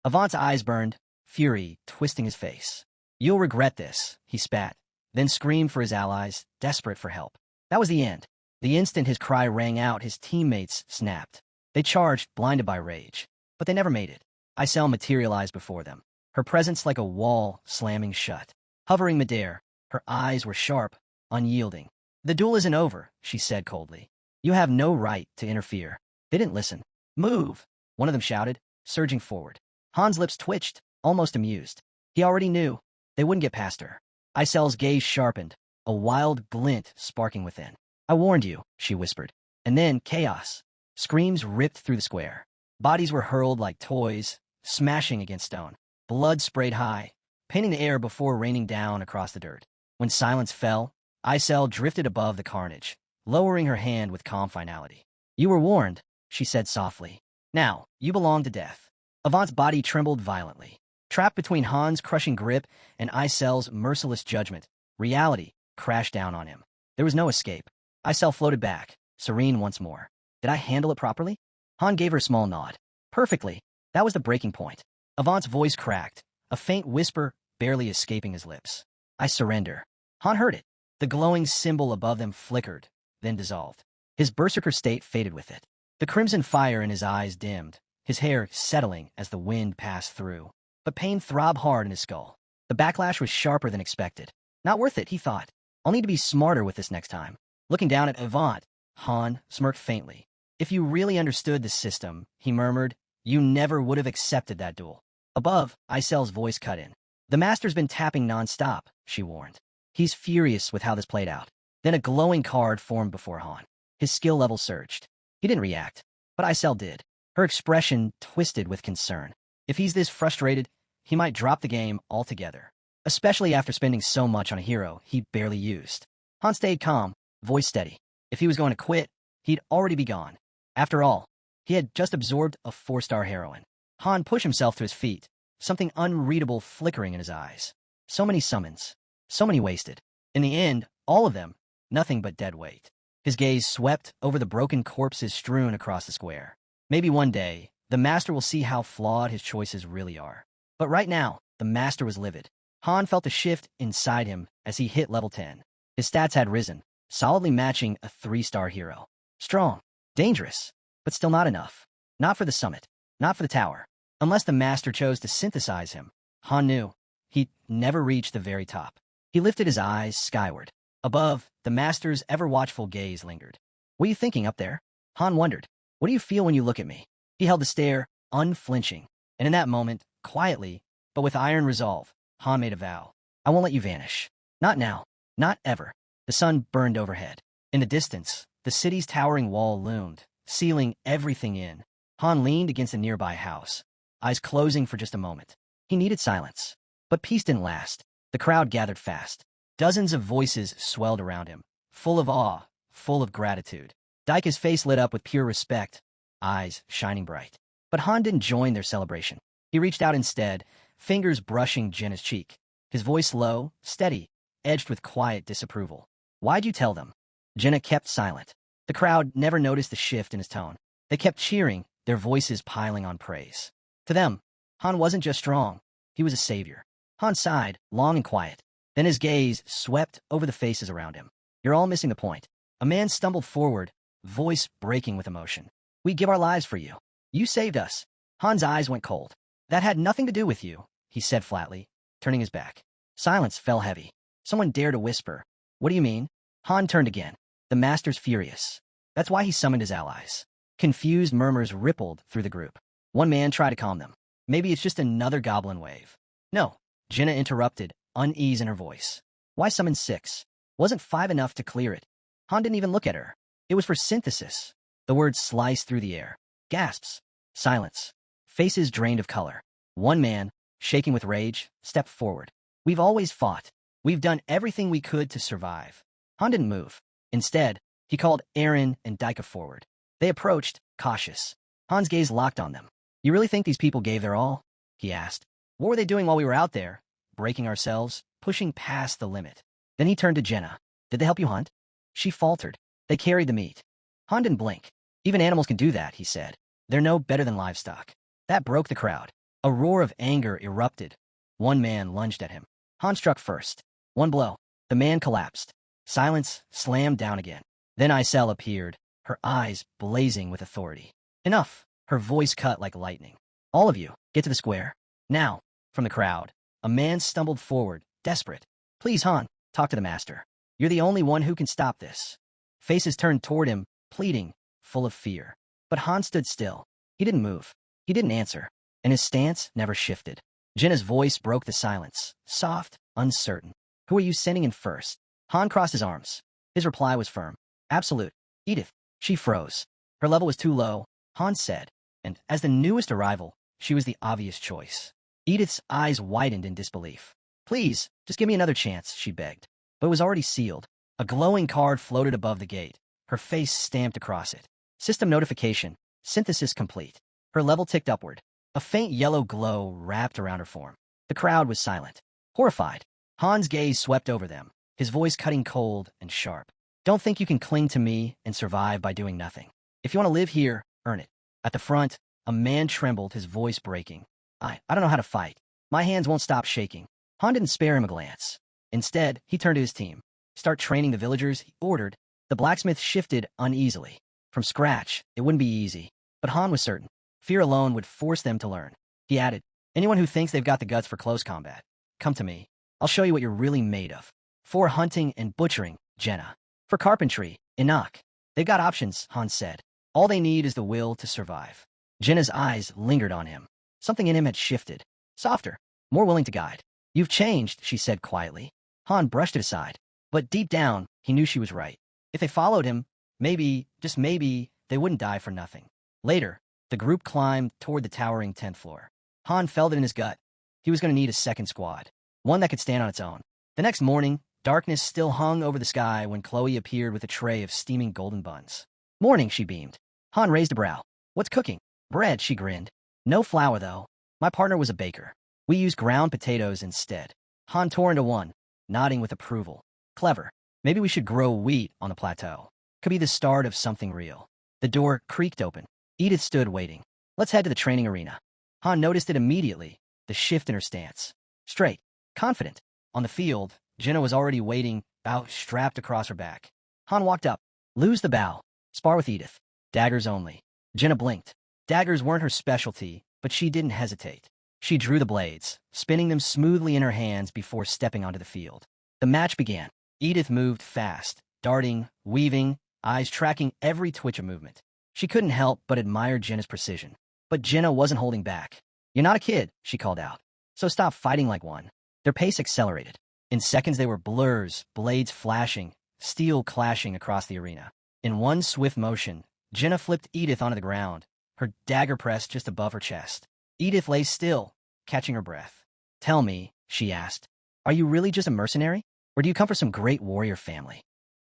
Avant's eyes burned, fury twisting his face. You'll regret this, he spat, then screamed for his allies, desperate for help. That was the end. The instant his cry rang out, his teammates snapped. They charged, blinded by rage. But they never made it. Isel materialized before them, her presence like a wall slamming shut. Hovering midair, her eyes were sharp, unyielding. "The duel isn't over," she said coldly. "You have no right to interfere." They didn't listen. "Move!" one of them shouted, surging forward. Han's lips twitched, almost amused. He already knew they wouldn't get past her. Isel's gaze sharpened, a wild glint sparking within. "I warned you," she whispered. And then chaos. Screams ripped through the square. Bodies were hurled like toys, smashing against stone. Blood sprayed high, painting the air before raining down across the dirt. When silence fell, Isel drifted above the carnage, lowering her hand with calm finality. "You were warned," she said softly. "Now, you belong to death." Avant's body trembled violently. Trapped between Han's crushing grip and Isel's merciless judgment, reality crashed down on him. There was no escape. Isel floated back, serene once more. "Did I handle it properly?" Han gave her a small nod. "Perfectly." That was the breaking point. Avant's voice cracked, a faint whisper barely escaping his lips. "I surrender." Han heard it. The glowing symbol above them flickered, then dissolved. His berserker state faded with it. The crimson fire in his eyes dimmed, his hair settling as the wind passed through. But pain throbbed hard in his skull. The backlash was sharper than expected. Not worth it, he thought. I'll need to be smarter with this next time. Looking down at Avant, Han smirked faintly. "If you really understood the system," he murmured, "you never would have accepted that duel." Above, Isel's voice cut in. "The Master's been tapping nonstop," she warned. "He's furious with how this played out." Then a glowing card formed before Han. His skill level surged. He didn't react, but Isel did. Her expression twisted with concern. If he's this frustrated, he might drop the game altogether, especially after spending so much on a hero he barely used. Han stayed calm, voice steady. If he was going to quit, he'd already be gone. After all, he had just absorbed a 4-star heroine. Han pushed himself to his feet, something unreadable flickering in his eyes. So many summons, so many wasted. In the end, all of them, nothing but dead weight. His gaze swept over the broken corpses strewn across the square. Maybe one day, the Master will see how flawed his choices really are. But right now, the Master was livid. Han felt a shift inside him as he hit level 10. His stats had risen, solidly matching a 3-star hero. Strong, dangerous, but still not enough. Not for the summit, not for the tower. Unless the Master chose to synthesize him, Han knew he'd never reach the very top. He lifted his eyes skyward. Above, the Master's ever-watchful gaze lingered. "What are you thinking up there?" Han wondered. "What do you feel when you look at me?" He held the stare, unflinching. And in that moment, quietly, but with iron resolve, Han made a vow. "I won't let you vanish. Not now. Not ever." The sun burned overhead. In the distance, the city's towering wall loomed, sealing everything in. Han leaned against a nearby house, eyes closing for just a moment. He needed silence. But peace didn't last. The crowd gathered fast. Dozens of voices swelled around him, full of awe, full of gratitude. Daika's face lit up with pure respect, eyes shining bright. But Han didn't join their celebration. He reached out instead, fingers brushing Jenna's cheek. His voice low, steady, edged with quiet disapproval. "Why'd you tell them?" Jenna kept silent. The crowd never noticed the shift in his tone. They kept cheering, their voices piling on praise. To them, Han wasn't just strong, he was a savior. Han sighed, long and quiet. Then his gaze swept over the faces around him. "You're all missing the point." A man stumbled forward, voice breaking with emotion. "We give our lives for you. You saved us." Han's eyes went cold. "That had nothing to do with you," he said flatly, turning his back. Silence fell heavy. Someone dared to whisper. "What do you mean?" Han turned again. "The Master's furious. That's why he summoned his allies." Confused murmurs rippled through the group. One man tried to calm them. "Maybe it's just another goblin wave." "No," Jenna interrupted, unease in her voice. "Why summon 6? Wasn't 5 enough to clear it?" Han didn't even look at her. It was for synthesis. The words sliced through the air. Gasps. Silence. Faces drained of color. One man, shaking with rage, stepped forward. "We've always fought. We've done everything we could to survive." Han didn't move. Instead, he called Aaron and Daika forward. They approached, cautious. Han's gaze locked on them. "You really think these people gave their all?" he asked. "What were they doing while we were out there? Breaking ourselves, pushing past the limit." Then he turned to Jenna. "Did they help you hunt?" She faltered. "They carried the meat." Han didn't blink. "Even animals can do that," he said. "They're no better than livestock." That broke the crowd. A roar of anger erupted. One man lunged at him. Han struck first. One blow. The man collapsed. Silence slammed down again. Then Isel appeared, her eyes blazing with authority. "Enough." Her voice cut like lightning. All of you, get to the square. Now, from the crowd, a man stumbled forward, desperate. Please, Han, talk to the master. You're the only one who can stop this. Faces turned toward him, pleading, full of fear. But Han stood still. He didn't move. He didn't answer. And his stance never shifted. Jenna's voice broke the silence, soft, uncertain. Who are you sending in first? Han crossed his arms. His reply was firm. Absolute. Edith. She froze. Her level was too low, Han said, and as the newest arrival, she was the obvious choice. Edith's eyes widened in disbelief. Please, just give me another chance, she begged. But it was already sealed. A glowing card floated above the gate, her face stamped across it. System notification. Synthesis complete. Her level ticked upward. A faint yellow glow wrapped around her form. The crowd was silent, horrified. Han's gaze swept over them, his voice cutting cold and sharp. Don't think you can cling to me and survive by doing nothing. If you want to live here, earn it. At the front, a man trembled, his voice breaking. I don't know how to fight. My hands won't stop shaking. Han didn't spare him a glance. Instead, he turned to his team. Start training the villagers, he ordered. The blacksmith shifted uneasily. From scratch, it wouldn't be easy. But Han was certain. Fear alone would force them to learn. He added, anyone who thinks they've got the guts for close combat, come to me. I'll show you what you're really made of. For hunting and butchering, Jenna. For carpentry, Enoch. They've got options, Han said. All they need is the will to survive. Jenna's eyes lingered on him. Something in him had shifted. Softer, more willing to guide. You've changed, she said quietly. Han brushed it aside. But deep down, he knew she was right. If they followed him, maybe, just maybe, they wouldn't die for nothing. Later, the group climbed toward the towering 10th floor. Han felt it in his gut. He was going to need a second squad, one that could stand on its own. The next morning, darkness still hung over the sky when Chloe appeared with a tray of steaming golden buns. Morning, she beamed. Han raised a brow. What's cooking? Bread, she grinned. No flour, though. My partner was a baker. We used ground potatoes instead. Han tore into one, nodding with approval. Clever. Maybe we should grow wheat on the plateau. Could be the start of something real. The door creaked open. Edith stood waiting. Let's head to the training arena. Han noticed it immediately, the shift in her stance. Straight, confident. On the field, Jenna was already waiting, bow strapped across her back. Han walked up. Lose the bow. Spar with Edith. Daggers only. Jenna blinked. Daggers weren't her specialty, but she didn't hesitate. She drew the blades, spinning them smoothly in her hands before stepping onto the field. The match began. Edith moved fast, darting, weaving, eyes tracking every twitch of movement. She couldn't help but admire Jenna's precision. But Jenna wasn't holding back. You're not a kid, she called out. So stop fighting like one. Their pace accelerated. In seconds they were blurs, blades flashing, steel clashing across the arena. In one swift motion, Jenna flipped Edith onto the ground, her dagger pressed just above her chest. Edith lay still, catching her breath. Tell me, she asked, are you really just a mercenary? Or do you come from some great warrior family?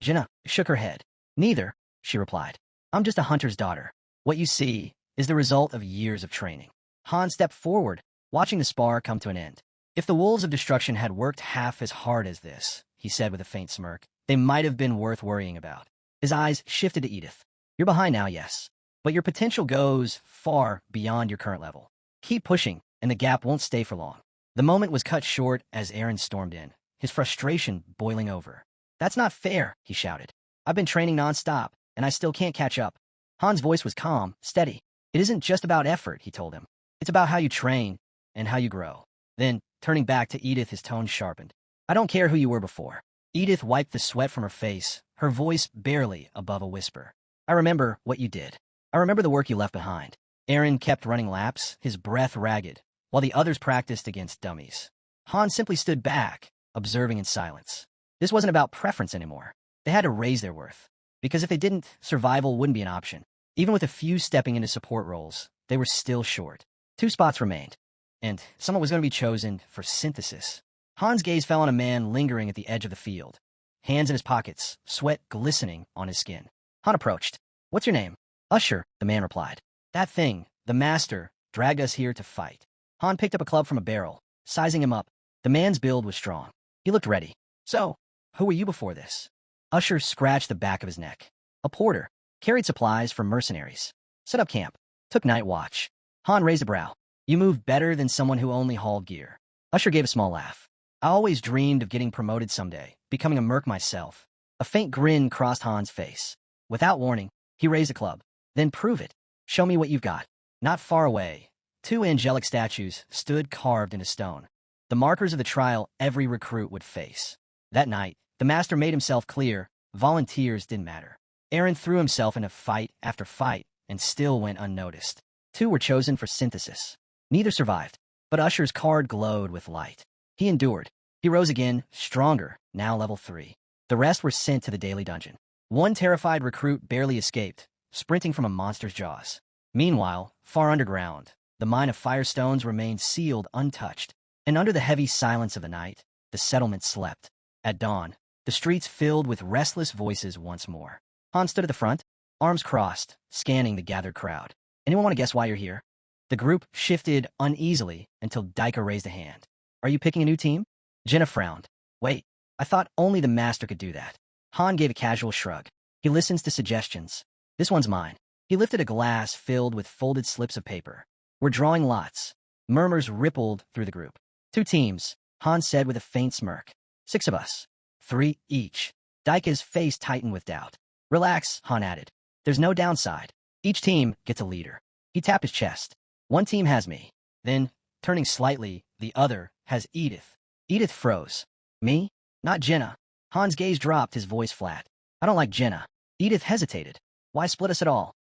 Jenna shook her head. Neither, she replied. I'm just a hunter's daughter. What you see is the result of years of training. Han stepped forward, watching the spar come to an end. If the wolves of destruction had worked half as hard as this, he said with a faint smirk, they might have been worth worrying about. His eyes shifted to Edith. You're behind now, yes. But your potential goes far beyond your current level. Keep pushing, and the gap won't stay for long. The moment was cut short as Aaron stormed in, his frustration boiling over. That's not fair, he shouted. I've been training nonstop, and I still can't catch up. Han's voice was calm, steady. It isn't just about effort, he told him. It's about how you train and how you grow. Then, turning back to Edith, his tone sharpened. I don't care who you were before. Edith wiped the sweat from her face, her voice barely above a whisper. I remember what you did. I remember the work you left behind. Aaron kept running laps, his breath ragged, while the others practiced against dummies. Han simply stood back, observing in silence. This wasn't about preference anymore. They had to raise their worth. Because if they didn't, survival wouldn't be an option. Even with a few stepping into support roles, they were still short. 2 spots remained, and someone was going to be chosen for synthesis. Han's gaze fell on a man lingering at the edge of the field, hands in his pockets, sweat glistening on his skin. Han approached. What's your name? Usher, the man replied. That thing, the master, dragged us here to fight. Han picked up a club from a barrel, sizing him up. The man's build was strong. He looked ready. So, who were you before this? Usher scratched the back of his neck. A porter. Carried supplies for mercenaries. Set up camp. Took night watch. Han raised a brow. You moved better than someone who only hauled gear. Usher gave a small laugh. I always dreamed of getting promoted someday, becoming a merc myself. A faint grin crossed Han's face. Without warning, he raised a club. Then prove it. Show me what you've got. Not far away, two angelic statues stood carved into stone, the markers of the trial every recruit would face. That night, the master made himself clear, volunteers didn't matter. Eren threw himself into fight after fight and still went unnoticed. Two were chosen for synthesis. Neither survived, but Usher's card glowed with light. He endured. He rose again, stronger, now level 3. The rest were sent to the daily dungeon. One terrified recruit barely escaped, sprinting from a monster's jaws. Meanwhile, far underground, the mine of firestones remained sealed untouched, and under the heavy silence of the night, the settlement slept. At dawn, the streets filled with restless voices once more. Han stood at the front, arms crossed, scanning the gathered crowd. Anyone want to guess why you're here? The group shifted uneasily until Daika raised a hand. Are you picking a new team? Jenna frowned. Wait, I thought only the master could do that. Han gave a casual shrug. He listens to suggestions. This one's mine. He lifted a glass filled with folded slips of paper. We're drawing lots. Murmurs rippled through the group. 2 teams, Han said with a faint smirk. 6 of us. 3 each. Daika's face tightened with doubt. Relax, Han added. There's no downside. Each team gets a leader. He tapped his chest. One team has me. Then, turning slightly, the other has Edith. Edith froze. Me? Not Jenna. Han's gaze dropped, his voice flat. I don't like Jenna. Edith hesitated. Why split us at all?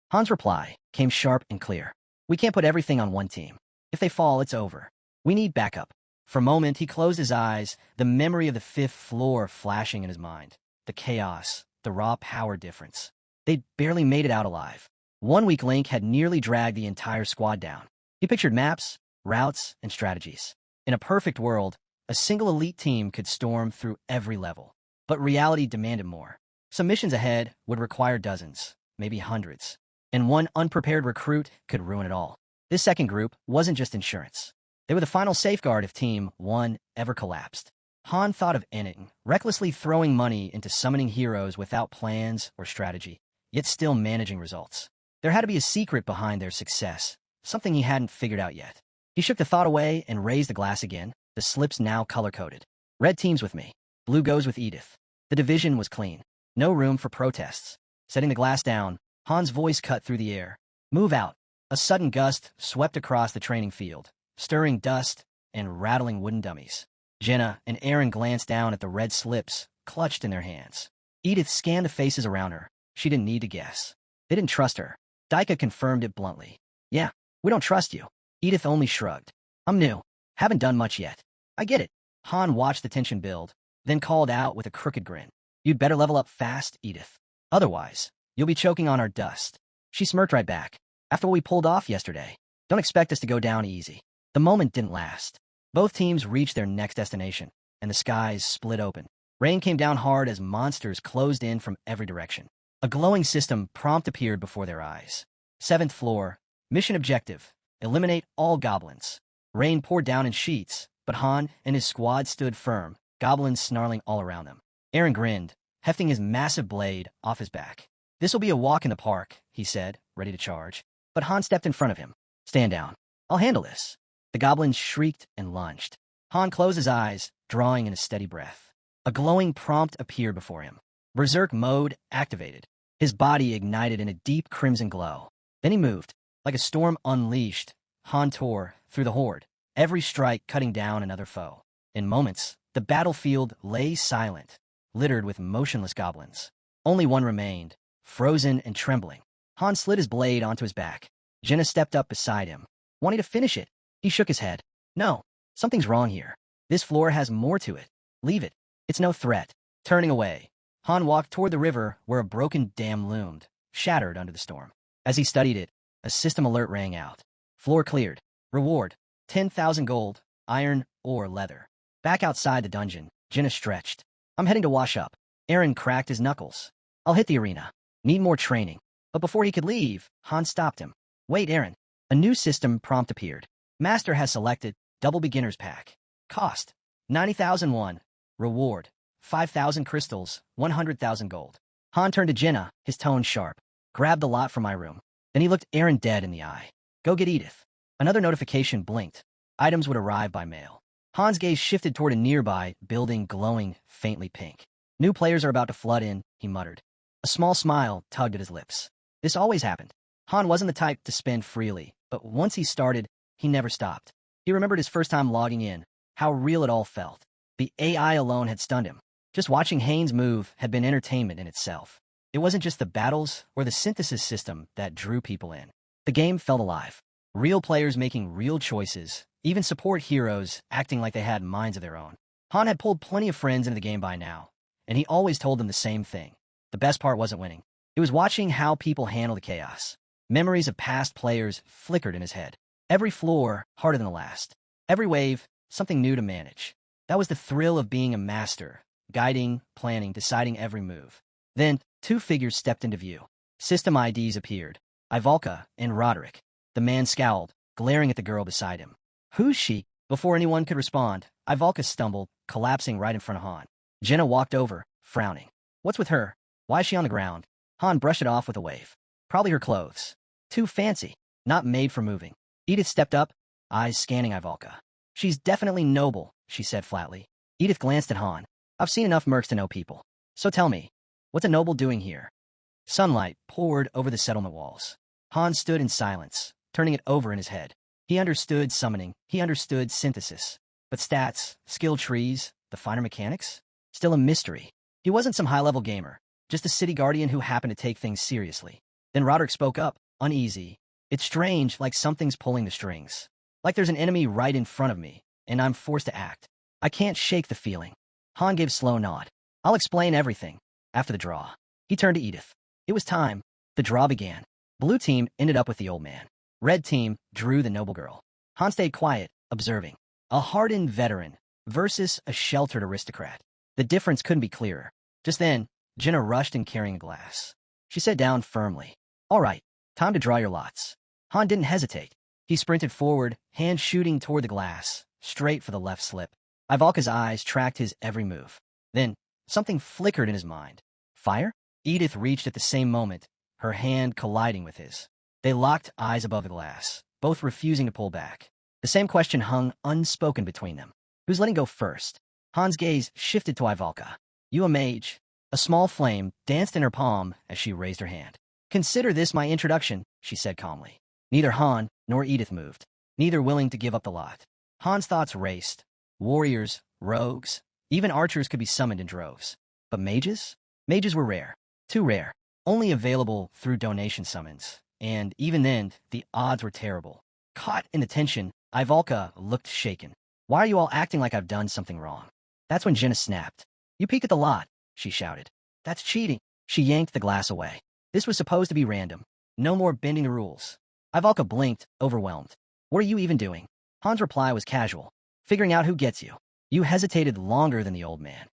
Han's reply came sharp and clear. We can't put everything on one team. If they fall, it's over. We need backup. For a moment, he closed his eyes, the memory of the 5th floor flashing in his mind. The chaos, the raw power difference. They'd barely made it out alive. One weak link had nearly dragged the entire squad down. He pictured maps, routes, and strategies. In a perfect world, a single elite team could storm through every level. But reality demanded more. Some missions ahead would require dozens, maybe hundreds. And one unprepared recruit could ruin it all. This second group wasn't just insurance. They were the final safeguard if Team 1 ever collapsed. Han thought of ending, recklessly throwing money into summoning heroes without plans or strategy, yet still managing results. There had to be a secret behind their success, something he hadn't figured out yet. He shook the thought away and raised the glass again, the slips now color-coded. Red team's with me. Blue goes with Edith. The division was clean. No room for protests. Setting the glass down, Han's voice cut through the air. Move out. A sudden gust swept across the training field, stirring dust and rattling wooden dummies. Jenna and Eren glanced down at the red slips clutched in their hands. Edith scanned the faces around her. She didn't need to guess. They didn't trust her. Daika confirmed it bluntly. Yeah, we don't trust you. Edith only shrugged. I'm new. Haven't done much yet. I get it. Han watched the tension build, then called out with a crooked grin. You'd better level up fast, Edith. Otherwise, you'll be choking on our dust. She smirked right back. After what we pulled off yesterday, don't expect us to go down easy. The moment didn't last. Both teams reached their next destination, and the skies split open. Rain came down hard as monsters closed in from every direction. A glowing system prompt appeared before their eyes. 7th floor, mission objective, eliminate all goblins. Rain poured down in sheets, but Han and his squad stood firm, goblins snarling all around them. Eren grinned, hefting his massive blade off his back. This'll be a walk in the park, he said, ready to charge. But Han stepped in front of him. Stand down. I'll handle this. The goblins shrieked and lunged. Han closed his eyes, drawing in a steady breath. A glowing prompt appeared before him. Berserk mode activated. His body ignited in a deep crimson glow. Then he moved. Like a storm unleashed, Han tore through the horde, every strike cutting down another foe. In moments, the battlefield lay silent, littered with motionless goblins. Only one remained, frozen and trembling. Han slid his blade onto his back. Jenna stepped up beside him, wanting to finish it. He shook his head. No, something's wrong here. This floor has more to it. Leave it. It's no threat. Turning away, Han walked toward the river where a broken dam loomed, shattered under the storm. As he studied it, a system alert rang out. Floor cleared. Reward, 10,000 gold, iron, or leather. Back outside the dungeon, Jenna stretched. I'm heading to wash up. Eren cracked his knuckles. I'll hit the arena. Need more training. But before he could leave, Han stopped him. Wait, Eren. A new system prompt appeared. Master has selected double beginner's pack. Cost, 90,001. Reward, 5,000 crystals, 100,000 gold. Han turned to Jenna, his tone sharp. Grab the lot from my room. Then he looked Eren dead in the eye. Go get Edith. Another notification blinked. Items would arrive by mail. Han's gaze shifted toward a nearby building glowing faintly pink. New players are about to flood in, he muttered. A small smile tugged at his lips. This always happened. Han wasn't the type to spend freely, but once he started, he never stopped. He remembered his first time logging in, how real it all felt. The AI alone had stunned him. Just watching Haynes move had been entertainment in itself. It wasn't just the battles or the synthesis system that drew people in. The game felt alive. Real players making real choices, even support heroes acting like they had minds of their own. Han had pulled plenty of friends into the game by now, and he always told them the same thing. The best part wasn't winning. It was watching how people handled the chaos. Memories of past players flickered in his head. Every floor harder than the last. Every wave, something new to manage. That was the thrill of being a master, guiding, planning, deciding every move. Then, two figures stepped into view. System IDs appeared. Ivalka and Roderick. The man scowled, glaring at the girl beside him. Who's she? Before anyone could respond, Ivalka stumbled, collapsing right in front of Han. Jenna walked over, frowning. What's with her? Why is she on the ground? Han brushed it off with a wave. Probably her clothes. Too fancy. Not made for moving. Edith stepped up, eyes scanning Ivalka. She's definitely noble, she said flatly. Edith glanced at Han. I've seen enough mercs to know people. So tell me, what's a noble doing here? Sunlight poured over the settlement walls. Han stood in silence, turning it over in his head. He understood summoning, he understood synthesis. But stats, skill trees, the finer mechanics? Still a mystery. He wasn't some high-level gamer, just a city guardian who happened to take things seriously. Then Roderick spoke up, uneasy. It's strange, like something's pulling the strings. Like there's an enemy right in front of me, and I'm forced to act. I can't shake the feeling. Han gave a slow nod. I'll explain everything. After the draw. He turned to Edith. It was time. The draw began. Blue team ended up with the old man. Red team drew the noble girl. Han stayed quiet, observing. A hardened veteran versus a sheltered aristocrat. The difference couldn't be clearer. Just then, Jenna rushed in carrying a glass. She sat down firmly. All right, time to draw your lots. Han didn't hesitate. He sprinted forward, hand shooting toward the glass, straight for the left slip. Ivalka's eyes tracked his every move. Then, something flickered in his mind. Fire? Edith reached at the same moment, her hand colliding with his. They locked eyes above the glass, both refusing to pull back. The same question hung unspoken between them. Who's letting go first? Han's gaze shifted to Ivalka. You a mage. A small flame danced in her palm as she raised her hand. Consider this my introduction, she said calmly. Neither Han nor Edith moved, neither willing to give up the lot. Han's thoughts raced. Warriors, rogues, even archers could be summoned in droves. But mages? Mages were rare. Too rare. Only available through donation summons. And even then, the odds were terrible. Caught in the tension, Ivalka looked shaken. Why are you all acting like I've done something wrong? That's when Jenna snapped. You peek at the lot, she shouted. That's cheating. She yanked the glass away. This was supposed to be random. No more bending the rules. Ivalka blinked, overwhelmed. What are you even doing? Han's reply was casual. Figuring out who gets you. You hesitated longer than the old man.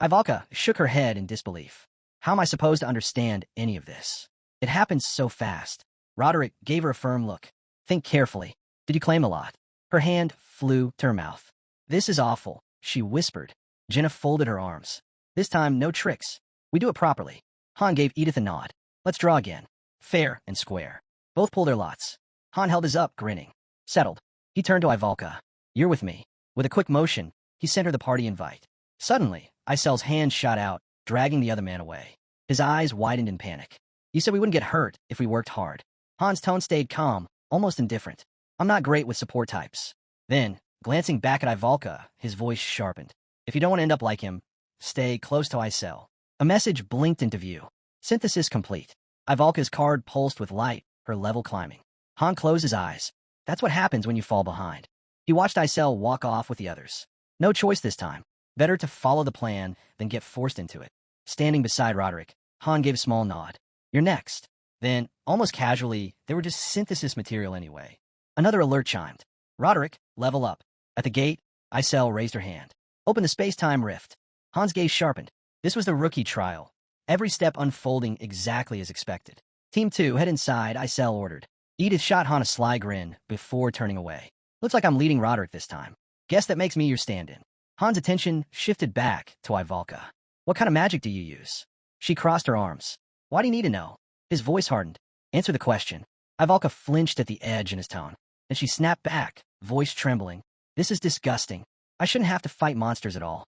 Ivalka shook her head in disbelief. How am I supposed to understand any of this? It happened so fast. Roderick gave her a firm look. Think carefully. Did you claim a lot? Her hand flew to her mouth. This is awful, she whispered. Jenna folded her arms. This time, no tricks. We do it properly. Han gave Edith a nod. Let's draw again. Fair and square. Both pulled their lots. Han held his up, grinning. Settled. He turned to Ivalka. You're with me. With a quick motion, he sent her the party invite. Suddenly, Isel's hand shot out, dragging the other man away. His eyes widened in panic. You said we wouldn't get hurt if we worked hard. Han's tone stayed calm, almost indifferent. I'm not great with support types. Then, glancing back at Ivalka, his voice sharpened. If you don't want to end up like him, stay close to Isel. A message blinked into view. Synthesis complete. Ivalka's card pulsed with light, her level climbing. Han closed his eyes. That's what happens when you fall behind. He watched Isel walk off with the others. No choice this time. Better to follow the plan than get forced into it. Standing beside Roderick, Han gave a small nod. You're next. Then, almost casually, they were just synthesis material anyway. Another alert chimed. Roderick, level up. At the gate, Isel raised her hand. Open the space-time rift. Han's gaze sharpened. This was the rookie trial. Every step unfolding exactly as expected. Team 2, head inside, Isel ordered. Edith shot Han a sly grin before turning away. Looks like I'm leading Roderick this time. Guess that makes me your stand-in. Han's attention shifted back to Ivalka. What kind of magic do you use? She crossed her arms. Why do you need to know? His voice hardened. Answer the question. Ivalka flinched at the edge in his tone. Then she snapped back, voice trembling. This is disgusting. I shouldn't have to fight monsters at all.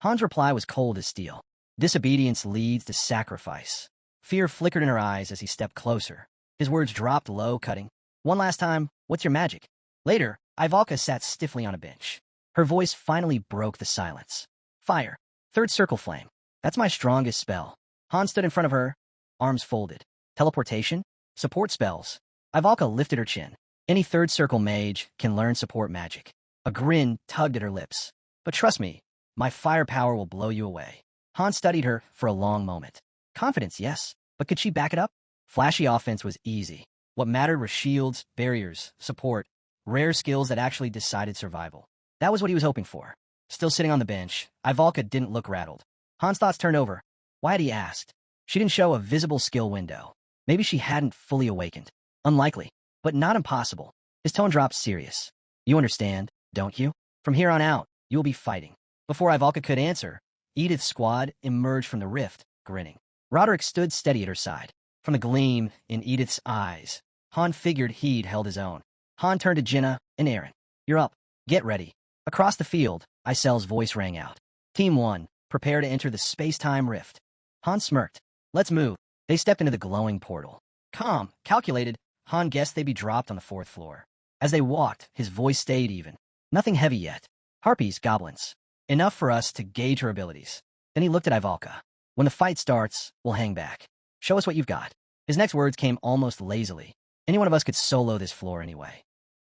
Han's reply was cold as steel. Disobedience leads to sacrifice. Fear flickered in her eyes as he stepped closer. His words dropped low, cutting. One last time, what's your magic? Later, Ivalka sat stiffly on a bench. Her voice finally broke the silence. Fire. Third circle flame. That's my strongest spell. Han stood in front of her, arms folded. Teleportation? Support spells. Ivalka lifted her chin. Any third circle mage can learn support magic. A grin tugged at her lips. But trust me, my firepower will blow you away. Han studied her for a long moment. Confidence, yes, but could she back it up? Flashy offense was easy. What mattered were shields, barriers, support, rare skills that actually decided survival. That was what he was hoping for. Still sitting on the bench, Ivalka didn't look rattled. Han's thoughts turned over. Why had he asked? She didn't show a visible skill window. Maybe she hadn't fully awakened. Unlikely, but not impossible. His tone dropped serious. You understand, don't you? From here on out, you will be fighting. Before Ivalka could answer, Edith's squad emerged from the rift, grinning. Roderick stood steady at her side. From the gleam in Edith's eyes, Han figured he'd held his own. Han turned to Jenna and Aaron. You're up. Get ready. Across the field, Isel's voice rang out. Team 1, prepare to enter the space-time rift. Han smirked. Let's move. They stepped into the glowing portal. Calm, calculated, Han guessed they'd be dropped on the 4th floor. As they walked, his voice stayed even. Nothing heavy yet. Harpies, goblins. Enough for us to gauge her abilities. Then he looked at Ivalka. When the fight starts, we'll hang back. Show us what you've got. His next words came almost lazily. Any one of us could solo this floor anyway.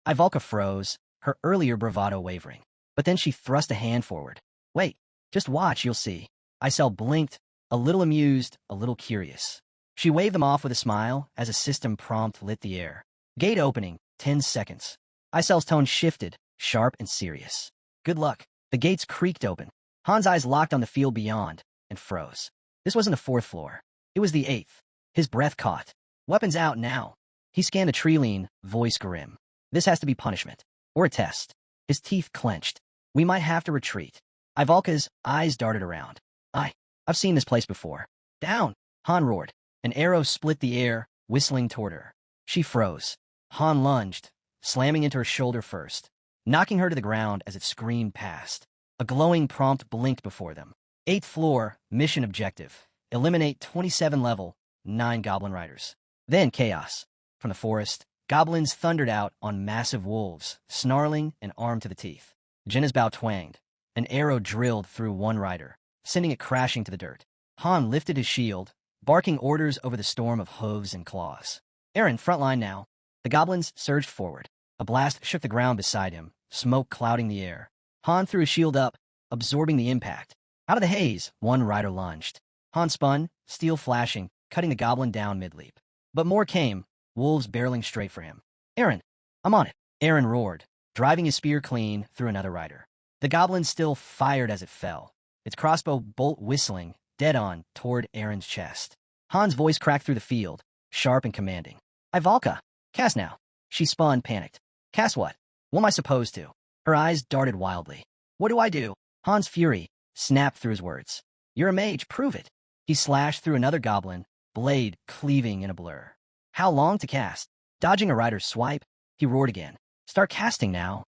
Ivalka froze, her earlier bravado wavering. But then she thrust a hand forward. Wait, just watch, you'll see. Isel blinked, a little amused, a little curious. She waved them off with a smile as a system prompt lit the air. Gate opening, 10 seconds. Isel's tone shifted, sharp and serious. Good luck. The gates creaked open. Han's eyes locked on the field beyond, and froze. This wasn't the 4th floor. It was the 8th. His breath caught. Weapons out now. He scanned the tree lean, voice grim. This has to be punishment. Or a test. His teeth clenched. We might have to retreat. Ivalka's eyes darted around. I've seen this place before. Down! Han roared. An arrow split the air, whistling toward her. She froze. Han lunged, slamming into her shoulder first, knocking her to the ground as it screamed past. A glowing prompt blinked before them. 8th floor, mission objective. Eliminate 27 level, 9 goblin riders. Then chaos. From the forest, goblins thundered out on massive wolves, snarling and armed to the teeth. Jenna's bow twanged. An arrow drilled through one rider, sending it crashing to the dirt. Han lifted his shield, barking orders over the storm of hooves and claws. Aaron, frontline now. The goblins surged forward. A blast shook the ground beside him, smoke clouding the air. Han threw his shield up, absorbing the impact. Out of the haze, one rider lunged. Han spun, steel flashing, cutting the goblin down mid-leap. But more came, wolves barreling straight for him. Aaron, I'm on it. Aaron roared, driving his spear clean through another rider. The goblin still fired as it fell, its crossbow bolt whistling, dead on, toward Aaron's chest. Han's voice cracked through the field, sharp and commanding. Ivalka, cast now. She spun, panicked. Cast what? What am I supposed to? Her eyes darted wildly. What do I do? Han's fury snapped through his words. You're a mage, prove it. He slashed through another goblin, blade cleaving in a blur. How long to cast? Dodging a rider's swipe, he roared again. Start casting now.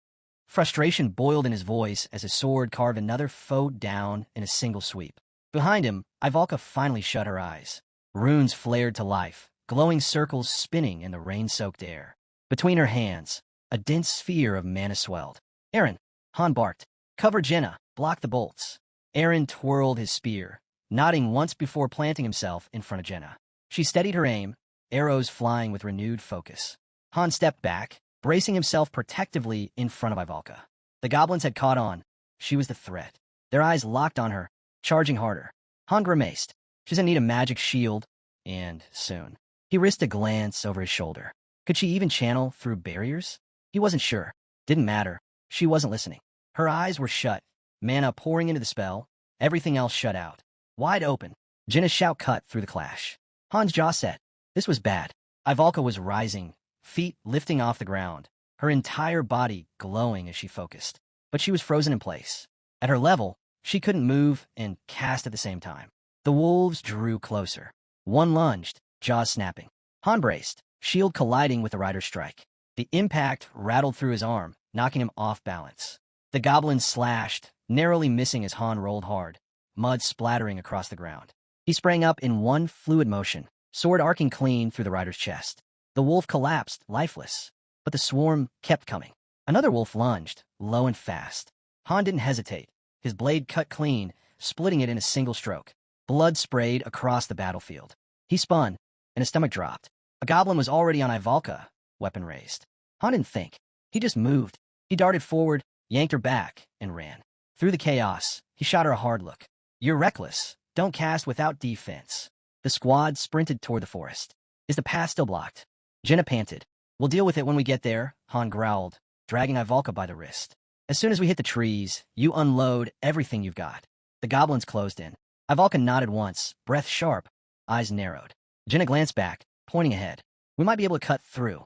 Frustration boiled in his voice as his sword carved another foe down in a single sweep. Behind him, Ivalka finally shut her eyes. Runes flared to life, glowing circles spinning in the rain-soaked air. Between her hands, a dense sphere of mana swelled. Aaron, Han barked. Cover Jenna, block the bolts. Aaron twirled his spear, nodding once before planting himself in front of Jenna. She steadied her aim, arrows flying with renewed focus. Han stepped back, bracing himself protectively in front of Ivalka. The goblins had caught on. She was the threat. Their eyes locked on her, charging harder. Han grimaced. She doesn't need a magic shield, and soon. He risked a glance over his shoulder. Could she even channel through barriers? He wasn't sure. Didn't matter. She wasn't listening. Her eyes were shut, mana pouring into the spell, everything else shut out. Wide open. Jenna's shout cut through the clash. Han's jaw set. This was bad. Ivalka was rising, feet lifting off the ground, her entire body glowing as she focused. But she was frozen in place. At her level, she couldn't move and cast at the same time. The wolves drew closer. One lunged, jaws snapping. Han braced, shield colliding with the rider's strike. The impact rattled through his arm, knocking him off balance. The goblin slashed, narrowly missing as Han rolled hard, mud splattering across the ground. He sprang up in one fluid motion, sword arcing clean through the rider's chest. The wolf collapsed, lifeless. But the swarm kept coming. Another wolf lunged, low and fast. Han didn't hesitate. His blade cut clean, splitting it in a single stroke. Blood sprayed across the battlefield. He spun, and his stomach dropped. A goblin was already on Ivalka, weapon raised. Han didn't think. He just moved. He darted forward, yanked her back, and ran. Through the chaos, he shot her a hard look. You're reckless. Don't cast without defense. The squad sprinted toward the forest. Is the path still blocked? Jenna panted. We'll deal with it when we get there, Han growled, dragging Ivalka by the wrist. As soon as we hit the trees, you unload everything you've got. The goblins closed in. Ivalka nodded once, breath sharp, eyes narrowed. Jenna glanced back, pointing ahead. We might be able to cut through.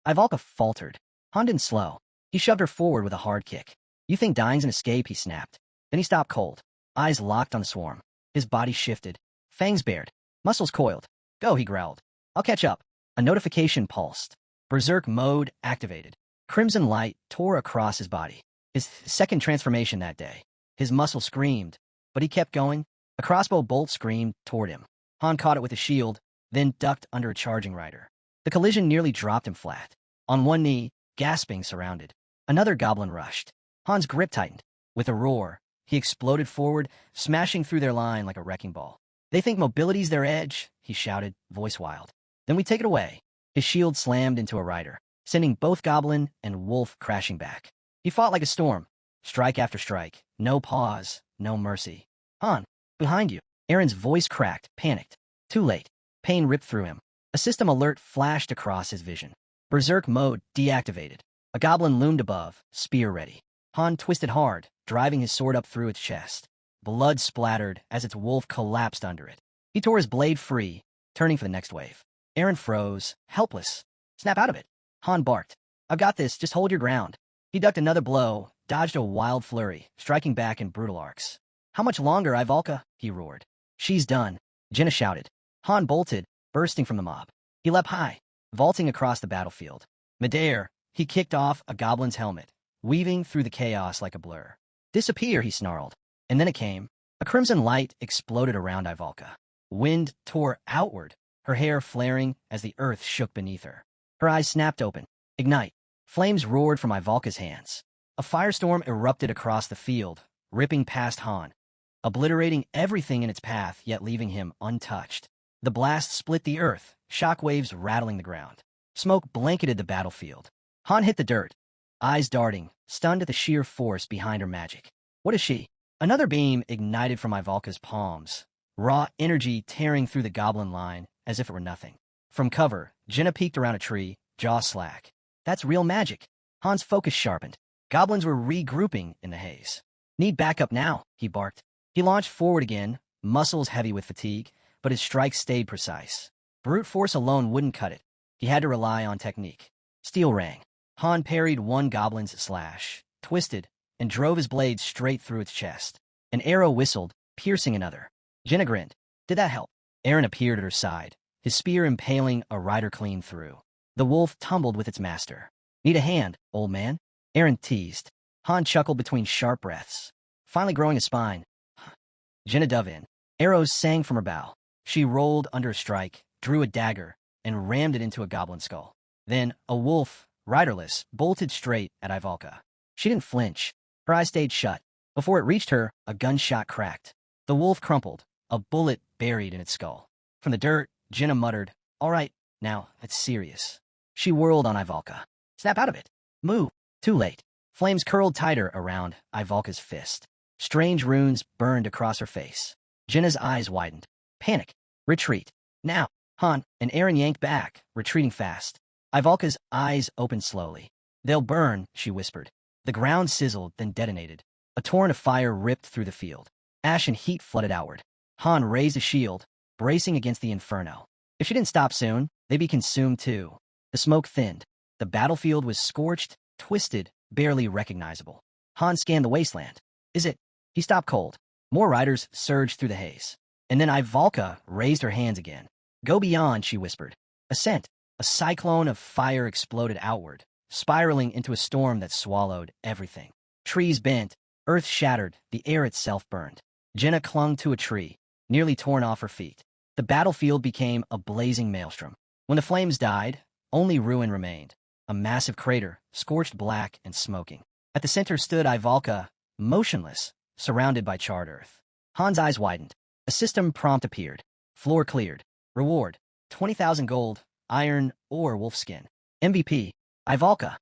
Ivalka faltered. Han didn't slow. He shoved her forward with a hard kick. You think dying's an escape, he snapped. Then he stopped cold. Eyes locked on the swarm. His body shifted. Fangs bared. Muscles coiled. Go, he growled. I'll catch up. A notification pulsed. Berserk mode activated. Crimson light tore across his body. His second transformation that day. His muscle screamed, but he kept going. A crossbow bolt screamed toward him. Han caught it with a shield, then ducked under a charging rider. The collision nearly dropped him flat. On one knee, gasping, surrounded. Another goblin rushed. Han's grip tightened. With a roar, he exploded forward, smashing through their line like a wrecking ball. They think mobility's their edge, he shouted, voice wild. Then we take it away. His shield slammed into a rider, sending both goblin and wolf crashing back. He fought like a storm, strike after strike, no pause, no mercy. Han, behind you. Aaron's voice cracked, panicked. Too late. Pain ripped through him. A system alert flashed across his vision. Berserk mode deactivated. A goblin loomed above, spear ready. Han twisted hard, driving his sword up through its chest. Blood splattered as its wolf collapsed under it. He tore his blade free, turning for the next wave. Aaron froze, helpless. Snap out of it. Han barked. I've got this, just hold your ground. He ducked another blow, dodged a wild flurry, striking back in brutal arcs. How much longer, Ivalka? He roared. She's done. Jenna shouted. Han bolted, bursting from the mob. He leapt high, vaulting across the battlefield. Midair, he kicked off a goblin's helmet, weaving through the chaos like a blur. Disappear, he snarled. And then it came. A crimson light exploded around Ivalka. Wind tore outward, her hair flaring as the earth shook beneath her. Her eyes snapped open. Ignite. Flames roared from Ivalka's hands. A firestorm erupted across the field, ripping past Han, obliterating everything in its path, yet leaving him untouched. The blast split the earth, shockwaves rattling the ground. Smoke blanketed the battlefield. Han hit the dirt, eyes darting, stunned at the sheer force behind her magic. What is she? Another beam ignited from Ivalka's palms, raw energy tearing through the goblin line as if it were nothing. From cover, Jenna peeked around a tree, jaw slack. That's real magic. Han's focus sharpened. Goblins were regrouping in the haze. Need backup now, he barked. He launched forward again, muscles heavy with fatigue, but his strikes stayed precise. Brute force alone wouldn't cut it. He had to rely on technique. Steel rang. Han parried one goblin's slash, twisted, and drove his blade straight through its chest. An arrow whistled, piercing another. Jenna grinned. Did that help? Aaron appeared at her side, his spear impaling a rider clean through. The wolf tumbled with its master. Need a hand, old man? Aaron teased. Han chuckled between sharp breaths, finally growing a spine. Jenna dove in. Arrows sang from her bow. She rolled under a strike, drew a dagger, and rammed it into a goblin skull. Then a wolf, riderless, bolted straight at Ivalka. She didn't flinch. Her eyes stayed shut. Before it reached her, a gunshot cracked. The wolf crumpled, a bullet buried in its skull. From the dirt, Jenna muttered, All right, now, it's serious. She whirled on Ivalka. Snap out of it. Move. Too late. Flames curled tighter around Ivalka's fist. Strange runes burned across her face. Jenna's eyes widened. Panic. Retreat. Now. Han and Aaron yanked back, retreating fast. Ivalka's eyes opened slowly. They'll burn, she whispered. The ground sizzled, then detonated. A torrent of fire ripped through the field. Ash and heat flooded outward. Han raised a shield, bracing against the inferno. If she didn't stop soon, they'd be consumed too. The smoke thinned. The battlefield was scorched, twisted, barely recognizable. Han scanned the wasteland. Is it? He stopped cold. More riders surged through the haze. And then Ivalka raised her hands again. Go beyond, she whispered. Ascent. A cyclone of fire exploded outward, spiraling into a storm that swallowed everything. Trees bent, earth shattered, the air itself burned. Jenna clung to a tree, nearly torn off her feet. The battlefield became a blazing maelstrom. When the flames died, Only ruin remained. A massive crater, scorched black and smoking. At the center stood Ivalka, motionless, surrounded by charred earth. Han's eyes widened. A system prompt appeared. Floor cleared. Reward, 20,000 gold, iron, or wolfskin. MVP, Ivalka.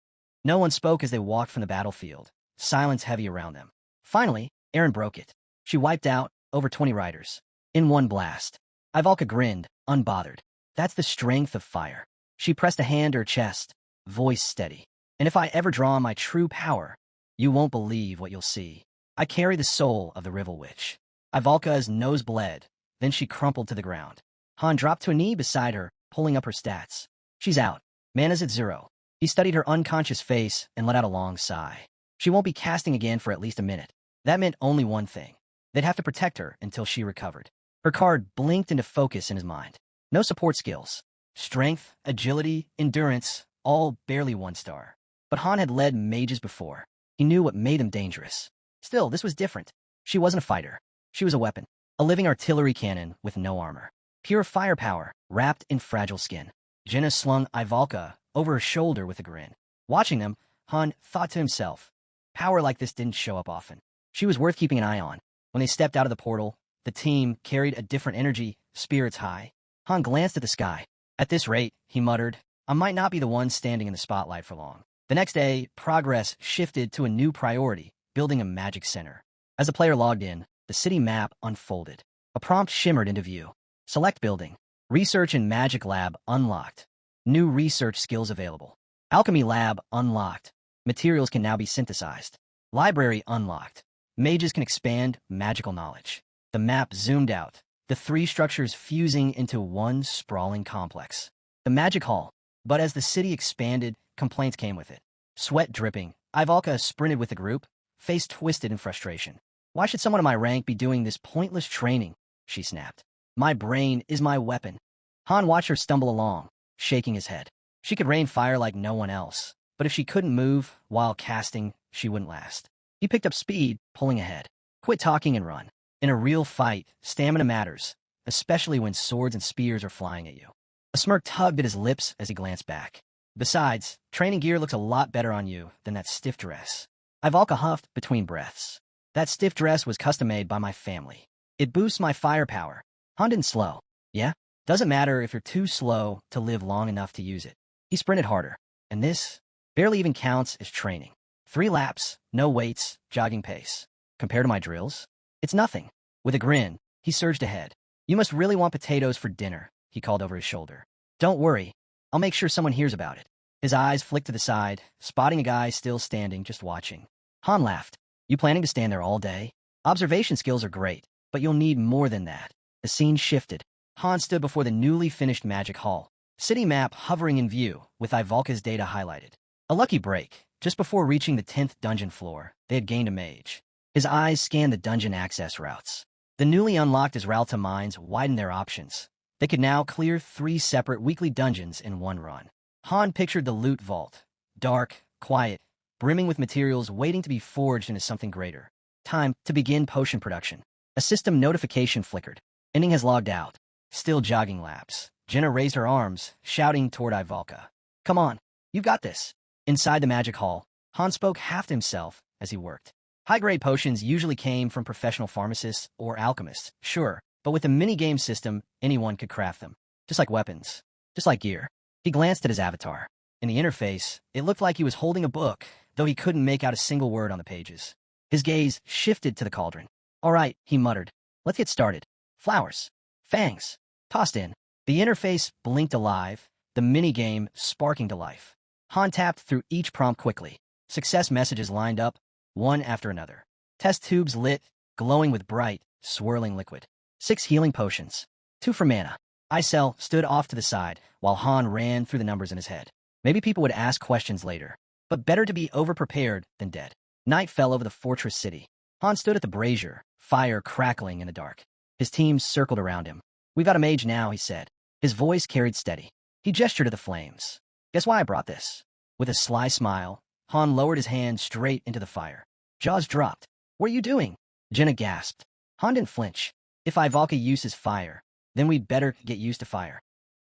No one spoke as they walked from the battlefield, silence heavy around them. Finally, Aaron broke it. She wiped out over 20 riders. In one blast. Ivalka grinned, unbothered. That's the strength of fire. She pressed a hand to her chest, voice steady. And if I ever draw on my true power, you won't believe what you'll see. I carry the soul of the Rivel Witch. Ivalka's nose bled, then she crumpled to the ground. Han dropped to a knee beside her, pulling up her stats. She's out. Mana's at 0. He studied her unconscious face and let out a long sigh. She won't be casting again for at least a minute. That meant only one thing. They'd have to protect her until she recovered. Her card blinked into focus in his mind. No support skills. Strength, agility, endurance, all barely 1 star. But Han had led mages before. He knew what made them dangerous. Still, this was different. She wasn't a fighter. She was a weapon. A living artillery cannon with no armor. Pure firepower, wrapped in fragile skin. Jenna slung Ivalka over her shoulder with a grin. Watching them, Han thought to himself, power like this didn't show up often. She was worth keeping an eye on. When they stepped out of the portal, the team carried a different energy, spirits high. Han glanced at the sky. At this rate, he muttered, I might not be the one standing in the spotlight for long. The next day, progress shifted to a new priority, building a magic center. As the player logged in, the city map unfolded. A prompt shimmered into view. Select building. Research and Magic Lab unlocked. New research skills available. Alchemy Lab unlocked. Materials can now be synthesized. Library unlocked. Mages can expand magical knowledge. The map zoomed out, the 3 structures fusing into one sprawling complex. The Magic Hall. But as the city expanded, complaints came with it. Sweat dripping, Ivalka sprinted with the group, face twisted in frustration. Why should someone of my rank be doing this pointless training? She snapped. My brain is my weapon. Han watched her stumble along, shaking his head. She could rain fire like no one else, but if she couldn't move while casting, she wouldn't last. He picked up speed, pulling ahead. Quit talking and run. In a real fight, stamina matters, especially when swords and spears are flying at you. A smirk tugged at his lips as he glanced back. Besides, training gear looks a lot better on you than that stiff dress. Ivalka huffed between breaths. That stiff dress was custom-made by my family. It boosts my firepower. Han didn't slow. Yeah? Doesn't matter if you're too slow to live long enough to use it. He sprinted harder. And this barely even counts as training. 3 laps, no weights, jogging pace. Compared to my drills, it's nothing. With a grin, he surged ahead. You must really want potatoes for dinner, he called over his shoulder. Don't worry. I'll make sure someone hears about it. His eyes flicked to the side, spotting a guy still standing, just watching. Han laughed. You planning to stand there all day? Observation skills are great, but you'll need more than that. The scene shifted. Han stood before the newly finished Magic Hall. City map hovering in view, with Ivalka's data highlighted. A lucky break. Just before reaching the 10th dungeon floor, they had gained a mage. His eyes scanned the dungeon access routes. The newly unlocked Israelita mines widened their options. They could now clear 3 separate weekly dungeons in one run. Han pictured the loot vault. Dark, quiet, brimming with materials waiting to be forged into something greater. Time to begin potion production. A system notification flickered. Ending has logged out. Still jogging laps. Jenna raised her arms, shouting toward Ivalka. Come on, you've got this. Inside the magic hall, Han spoke half to himself as he worked. High-grade potions usually came from professional pharmacists or alchemists, sure, but with the mini-game system, anyone could craft them. Just like weapons. Just like gear. He glanced at his avatar. In the interface, it looked like he was holding a book, though he couldn't make out a single word on the pages. His gaze shifted to the cauldron. All right, he muttered. Let's get started. Flowers. Fangs. Tossed in. The interface blinked alive, the mini-game sparking to life. Han tapped through each prompt quickly. Success messages lined up, one after another. Test tubes lit, glowing with bright, swirling liquid. 6 healing potions. 2 for mana. Isel stood off to the side, while Han ran through the numbers in his head. Maybe people would ask questions later, but better to be over-prepared than dead. Night fell over the fortress city. Han stood at the brazier, fire crackling in the dark. His team circled around him. We've got a mage now, he said. His voice carried steady. He gestured at the flames. Guess why I brought this? With a sly smile, Han lowered his hand straight into the fire. Jaws dropped. What are you doing? Jenna gasped. Han didn't flinch. If Ivalka uses fire, then we'd better get used to fire.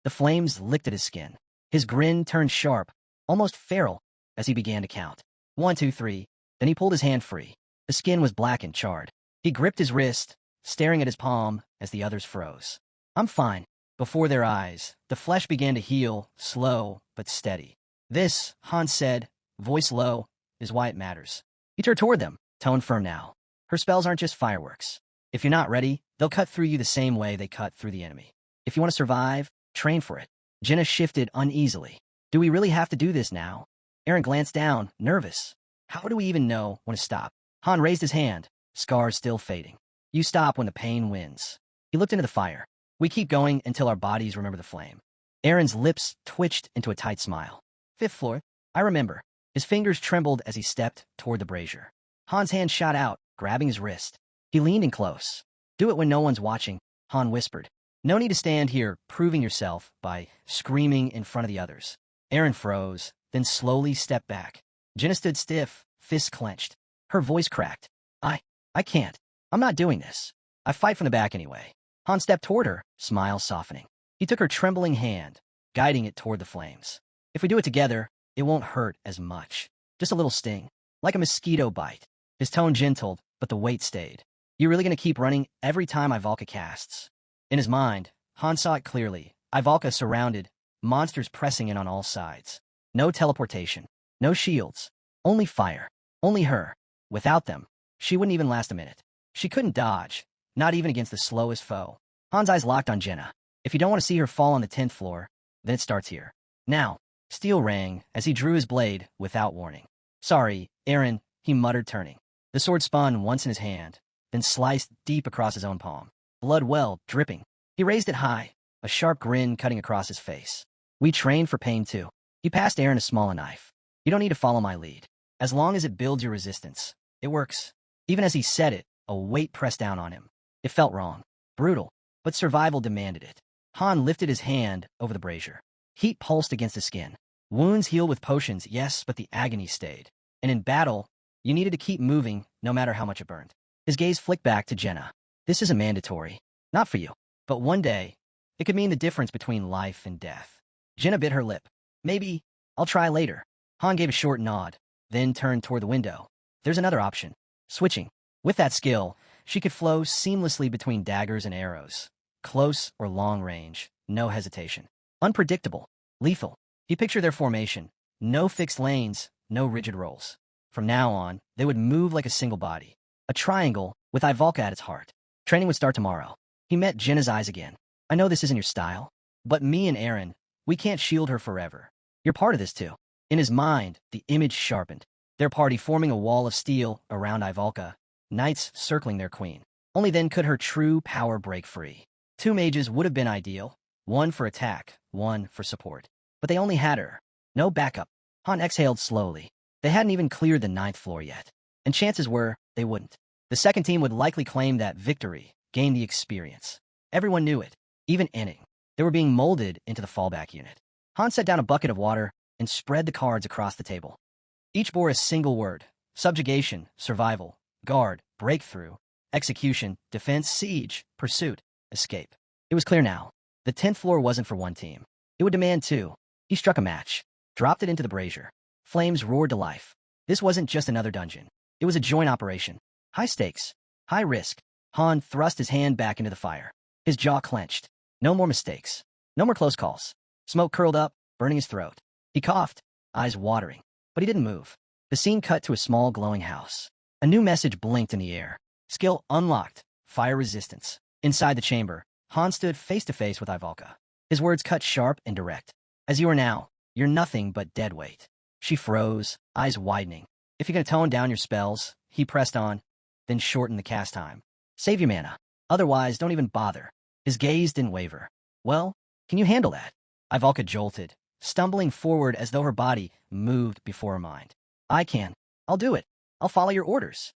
The flames licked at his skin. His grin turned sharp, almost feral, as he began to count. 1, 2, 3. Then he pulled his hand free. The skin was black and charred. He gripped his wrist, staring at his palm as the others froze. I'm fine. Before their eyes, the flesh began to heal, slow but steady. This, Hans said, voice low, is why it matters. He turned toward them, tone firm now. Her spells aren't just fireworks. If you're not ready, they'll cut through you the same way they cut through the enemy. If you want to survive, train for it. Jenna shifted uneasily. Do we really have to do this now? Aaron glanced down, nervous. How do we even know when to stop? Han raised his hand, scars still fading. You stop when the pain wins. He looked into the fire. We keep going until our bodies remember the flame. Aaron's lips twitched into a tight smile. 5th floor. I remember. His fingers trembled as he stepped toward the brazier. Han's hand shot out, grabbing his wrist. He leaned in close. Do it when no one's watching, Han whispered. No need to stand here proving yourself by screaming in front of the others. Aaron froze, then slowly stepped back. Jenna stood stiff, fists clenched. Her voice cracked. I can't. I'm not doing this. I fight from the back anyway. Han stepped toward her, smile softening. He took her trembling hand, guiding it toward the flames. If we do it together, it won't hurt as much. Just a little sting, like a mosquito bite. His tone gentled, but the weight stayed. You really gonna keep running every time Ivalka casts? In his mind, Han saw it clearly. Ivalka surrounded, monsters pressing in on all sides. No teleportation, no shields, only fire, only her. Without them, she wouldn't even last a minute. She couldn't dodge, not even against the slowest foe. Han's eyes locked on Jenna. If you don't want to see her fall on the 10th floor, then it starts here. Now, steel rang as he drew his blade without warning. Sorry, Aaron, he muttered, turning. The sword spun once in his hand, then sliced deep across his own palm. Blood welled, dripping. He raised it high, a sharp grin cutting across his face. We train for pain too. He passed Aaron a smaller knife. You don't need to follow my lead. As long as it builds your resistance, it works. Even as he said it, a weight pressed down on him. It felt wrong, brutal, but survival demanded it. Han lifted his hand over the brazier. Heat pulsed against his skin. Wounds heal with potions, yes, but the agony stayed. And in battle, you needed to keep moving, no matter how much it burned. His gaze flicked back to Jenna. This isn't mandatory. Not for you. But one day, it could mean the difference between life and death. Jenna bit her lip. Maybe, I'll try later. Han gave a short nod, then turned toward the window. There's another option. Switching. With that skill, she could flow seamlessly between daggers and arrows. Close or long range, no hesitation. Unpredictable, lethal. He pictured their formation. No fixed lanes, no rigid roles. From now on, they would move like a single body. A triangle with Ivalka at its heart. Training would start tomorrow. He met Jenna's eyes again. I know this isn't your style, but me and Aaron, we can't shield her forever. You're part of this too. In his mind, the image sharpened. Their party forming a wall of steel around Ivalka, knights circling their queen. Only then could her true power break free. 2 mages would have been ideal, one for attack, one for support. But they only had her. No backup. Han exhaled slowly. They hadn't even cleared the 9th floor yet. And chances were, they wouldn't. The second team would likely claim that victory, gain the experience. Everyone knew it, even Enning. They were being molded into the fallback unit. Han set down a bucket of water and spread the cards across the table. Each bore a single word: subjugation, survival, guard, breakthrough, execution, defense, siege, pursuit, escape. It was clear now. The 10th floor wasn't for one team. It would demand 2. He struck a match, dropped it into the brazier. Flames roared to life. This wasn't just another dungeon. It was a joint operation. High stakes, high risk. Han thrust his hand back into the fire. His jaw clenched. No more mistakes. No more close calls. Smoke curled up, burning his throat. He coughed, eyes watering, but he didn't move. The scene cut to a small glowing house. A new message blinked in the air. Skill unlocked. Fire resistance. Inside the chamber, Han stood face to face with Ivalka. His words cut sharp and direct. As you are now, you're nothing but dead weight. She froze, eyes widening. If you're going to tone down your spells, he pressed on, then shortened the cast time. Save your mana. Otherwise, don't even bother. His gaze didn't waver. Well, can you handle that? Ivalka jolted, stumbling forward as though her body moved before her mind. I can. I'll do it. I'll follow your orders.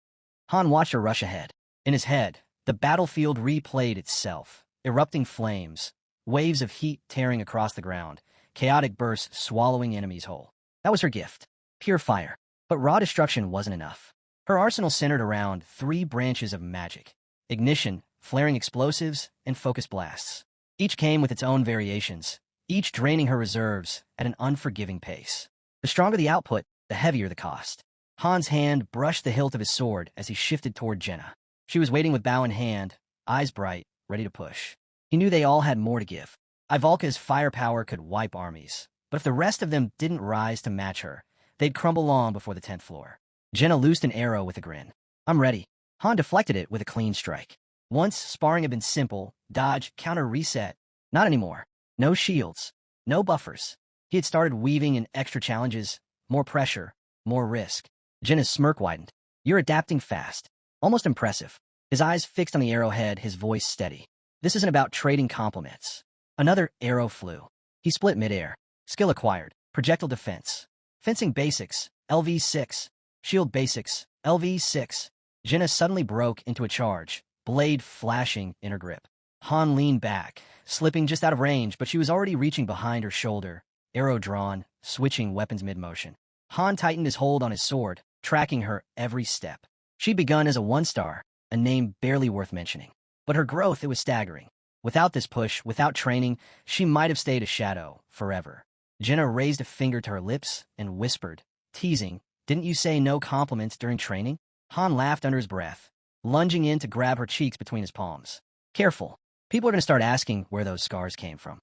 Han watched her rush ahead. In his head, the battlefield replayed itself. Erupting flames, waves of heat tearing across the ground, chaotic bursts swallowing enemies whole. That was her gift. Pure fire. But raw destruction wasn't enough. Her arsenal centered around 3 branches of magic: ignition, flaring explosives, and focus blasts. Each came with its own variations, each draining her reserves at an unforgiving pace. The stronger the output, the heavier the cost. Han's hand brushed the hilt of his sword as he shifted toward Jenna. She was waiting with bow in hand, eyes bright, ready to push. He knew they all had more to give. Ivalka's firepower could wipe armies, but if the rest of them didn't rise to match her, they'd crumble long before the 10th floor. Jenna loosed an arrow with a grin. I'm ready. Han deflected it with a clean strike. Once, sparring had been simple, dodge, counter, reset. Not anymore. No shields. No buffers. He had started weaving in extra challenges, more pressure, more risk. Jenna's smirk widened. You're adapting fast. Almost impressive. His eyes fixed on the arrowhead, his voice steady. This isn't about trading compliments. Another arrow flew. He split midair. Skill acquired. Projectile defense. Fencing basics. LV6. Shield basics. LV6. Jenna suddenly broke into a charge, blade flashing in her grip. Han leaned back, slipping just out of range, but she was already reaching behind her shoulder, arrow drawn, switching weapons mid-motion. Han tightened his hold on his sword, tracking her every step. She'd begun as a 1-star, a name barely worth mentioning. But her growth, it was staggering. Without this push, without training, she might have stayed a shadow forever. Jenna raised a finger to her lips and whispered, teasing, "Didn't you say no compliments during training?" Han laughed under his breath, lunging in to grab her cheeks between his palms. Careful. People are going to start asking where those scars came from.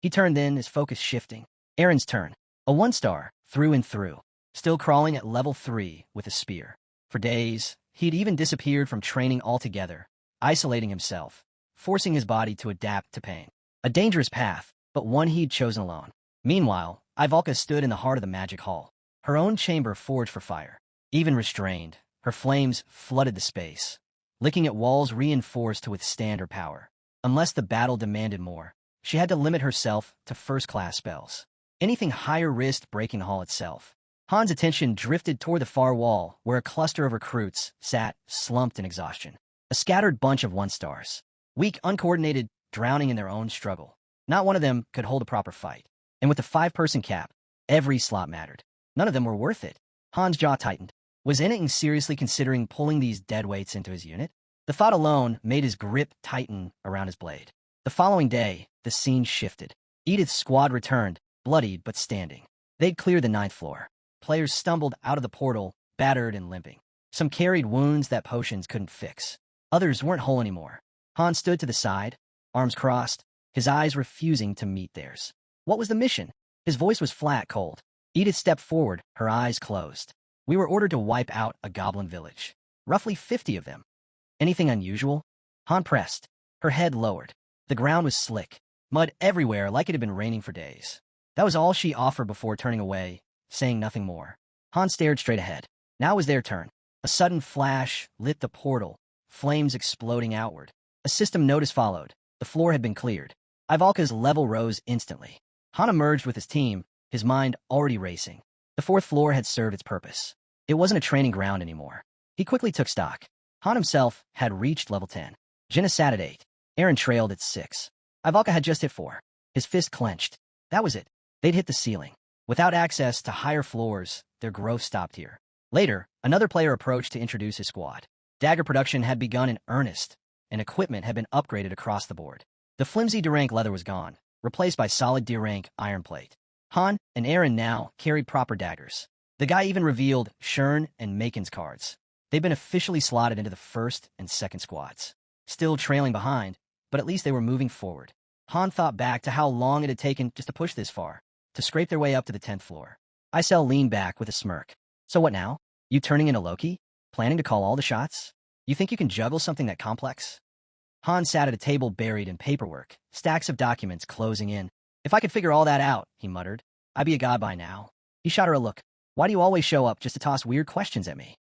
He turned then, his focus shifting. Aaron's turn. A 1-star, through and through. Still crawling at level 3 with a spear. For days, he'd even disappeared from training altogether, isolating himself, forcing his body to adapt to pain. A dangerous path, but one he'd chosen alone. Meanwhile, Ivalka stood in the heart of the magic hall. Her own chamber forged for fire. Even restrained, her flames flooded the space, licking at walls reinforced to withstand her power. Unless the battle demanded more, she had to limit herself to first-class spells. Anything higher risked breaking the hall itself. Han's attention drifted toward the far wall, where a cluster of recruits sat, slumped in exhaustion. A scattered bunch of 1-stars. Weak, uncoordinated, drowning in their own struggle. Not one of them could hold a proper fight. And with the 5-person cap, every slot mattered. None of them were worth it. Han's jaw tightened. Was Enning seriously considering pulling these deadweights into his unit? The thought alone made his grip tighten around his blade. The following day, the scene shifted. Edith's squad returned, bloodied but standing. They'd cleared the 9th floor. Players stumbled out of the portal, battered and limping. Some carried wounds that potions couldn't fix. Others weren't whole anymore. Han stood to the side, arms crossed, his eyes refusing to meet theirs. What was the mission? His voice was flat, cold. Edith stepped forward, her eyes closed. We were ordered to wipe out a goblin village. Roughly 50 of them. Anything unusual? Han pressed, her head lowered. The ground was slick, mud everywhere like it had been raining for days. That was all she offered before turning away, saying nothing more. Han stared straight ahead. Now was their turn. A sudden flash lit the portal, flames exploding outward. A system notice followed. The floor had been cleared. Ivalka's level rose instantly. Han emerged with his team, his mind already racing. The 4th floor had served its purpose. It wasn't a training ground anymore. He quickly took stock. Han himself had reached level 10. Jenna sat at 8. Aaron trailed at 6. Ivalka had just hit 4. His fist clenched. That was it. They'd hit the ceiling. Without access to higher floors, their growth stopped here. Later, another player approached to introduce his squad. Dagger production had begun in earnest, and equipment had been upgraded across the board. The flimsy D-rank leather was gone, replaced by solid D-rank iron plate. Han and Aaron now carried proper daggers. The guy even revealed Shern and Makin's cards. They'd been officially slotted into the 1st and 2nd squads. Still trailing behind, but at least they were moving forward. Han thought back to how long it had taken just to push this far, to scrape their way up to the 10th floor. Isel leaned back with a smirk. So what now? You turning into Loki? Planning to call all the shots? You think you can juggle something that complex? Han sat at a table buried in paperwork, stacks of documents closing in. If I could figure all that out, he muttered, I'd be a god by now. He shot her a look. Why do you always show up just to toss weird questions at me?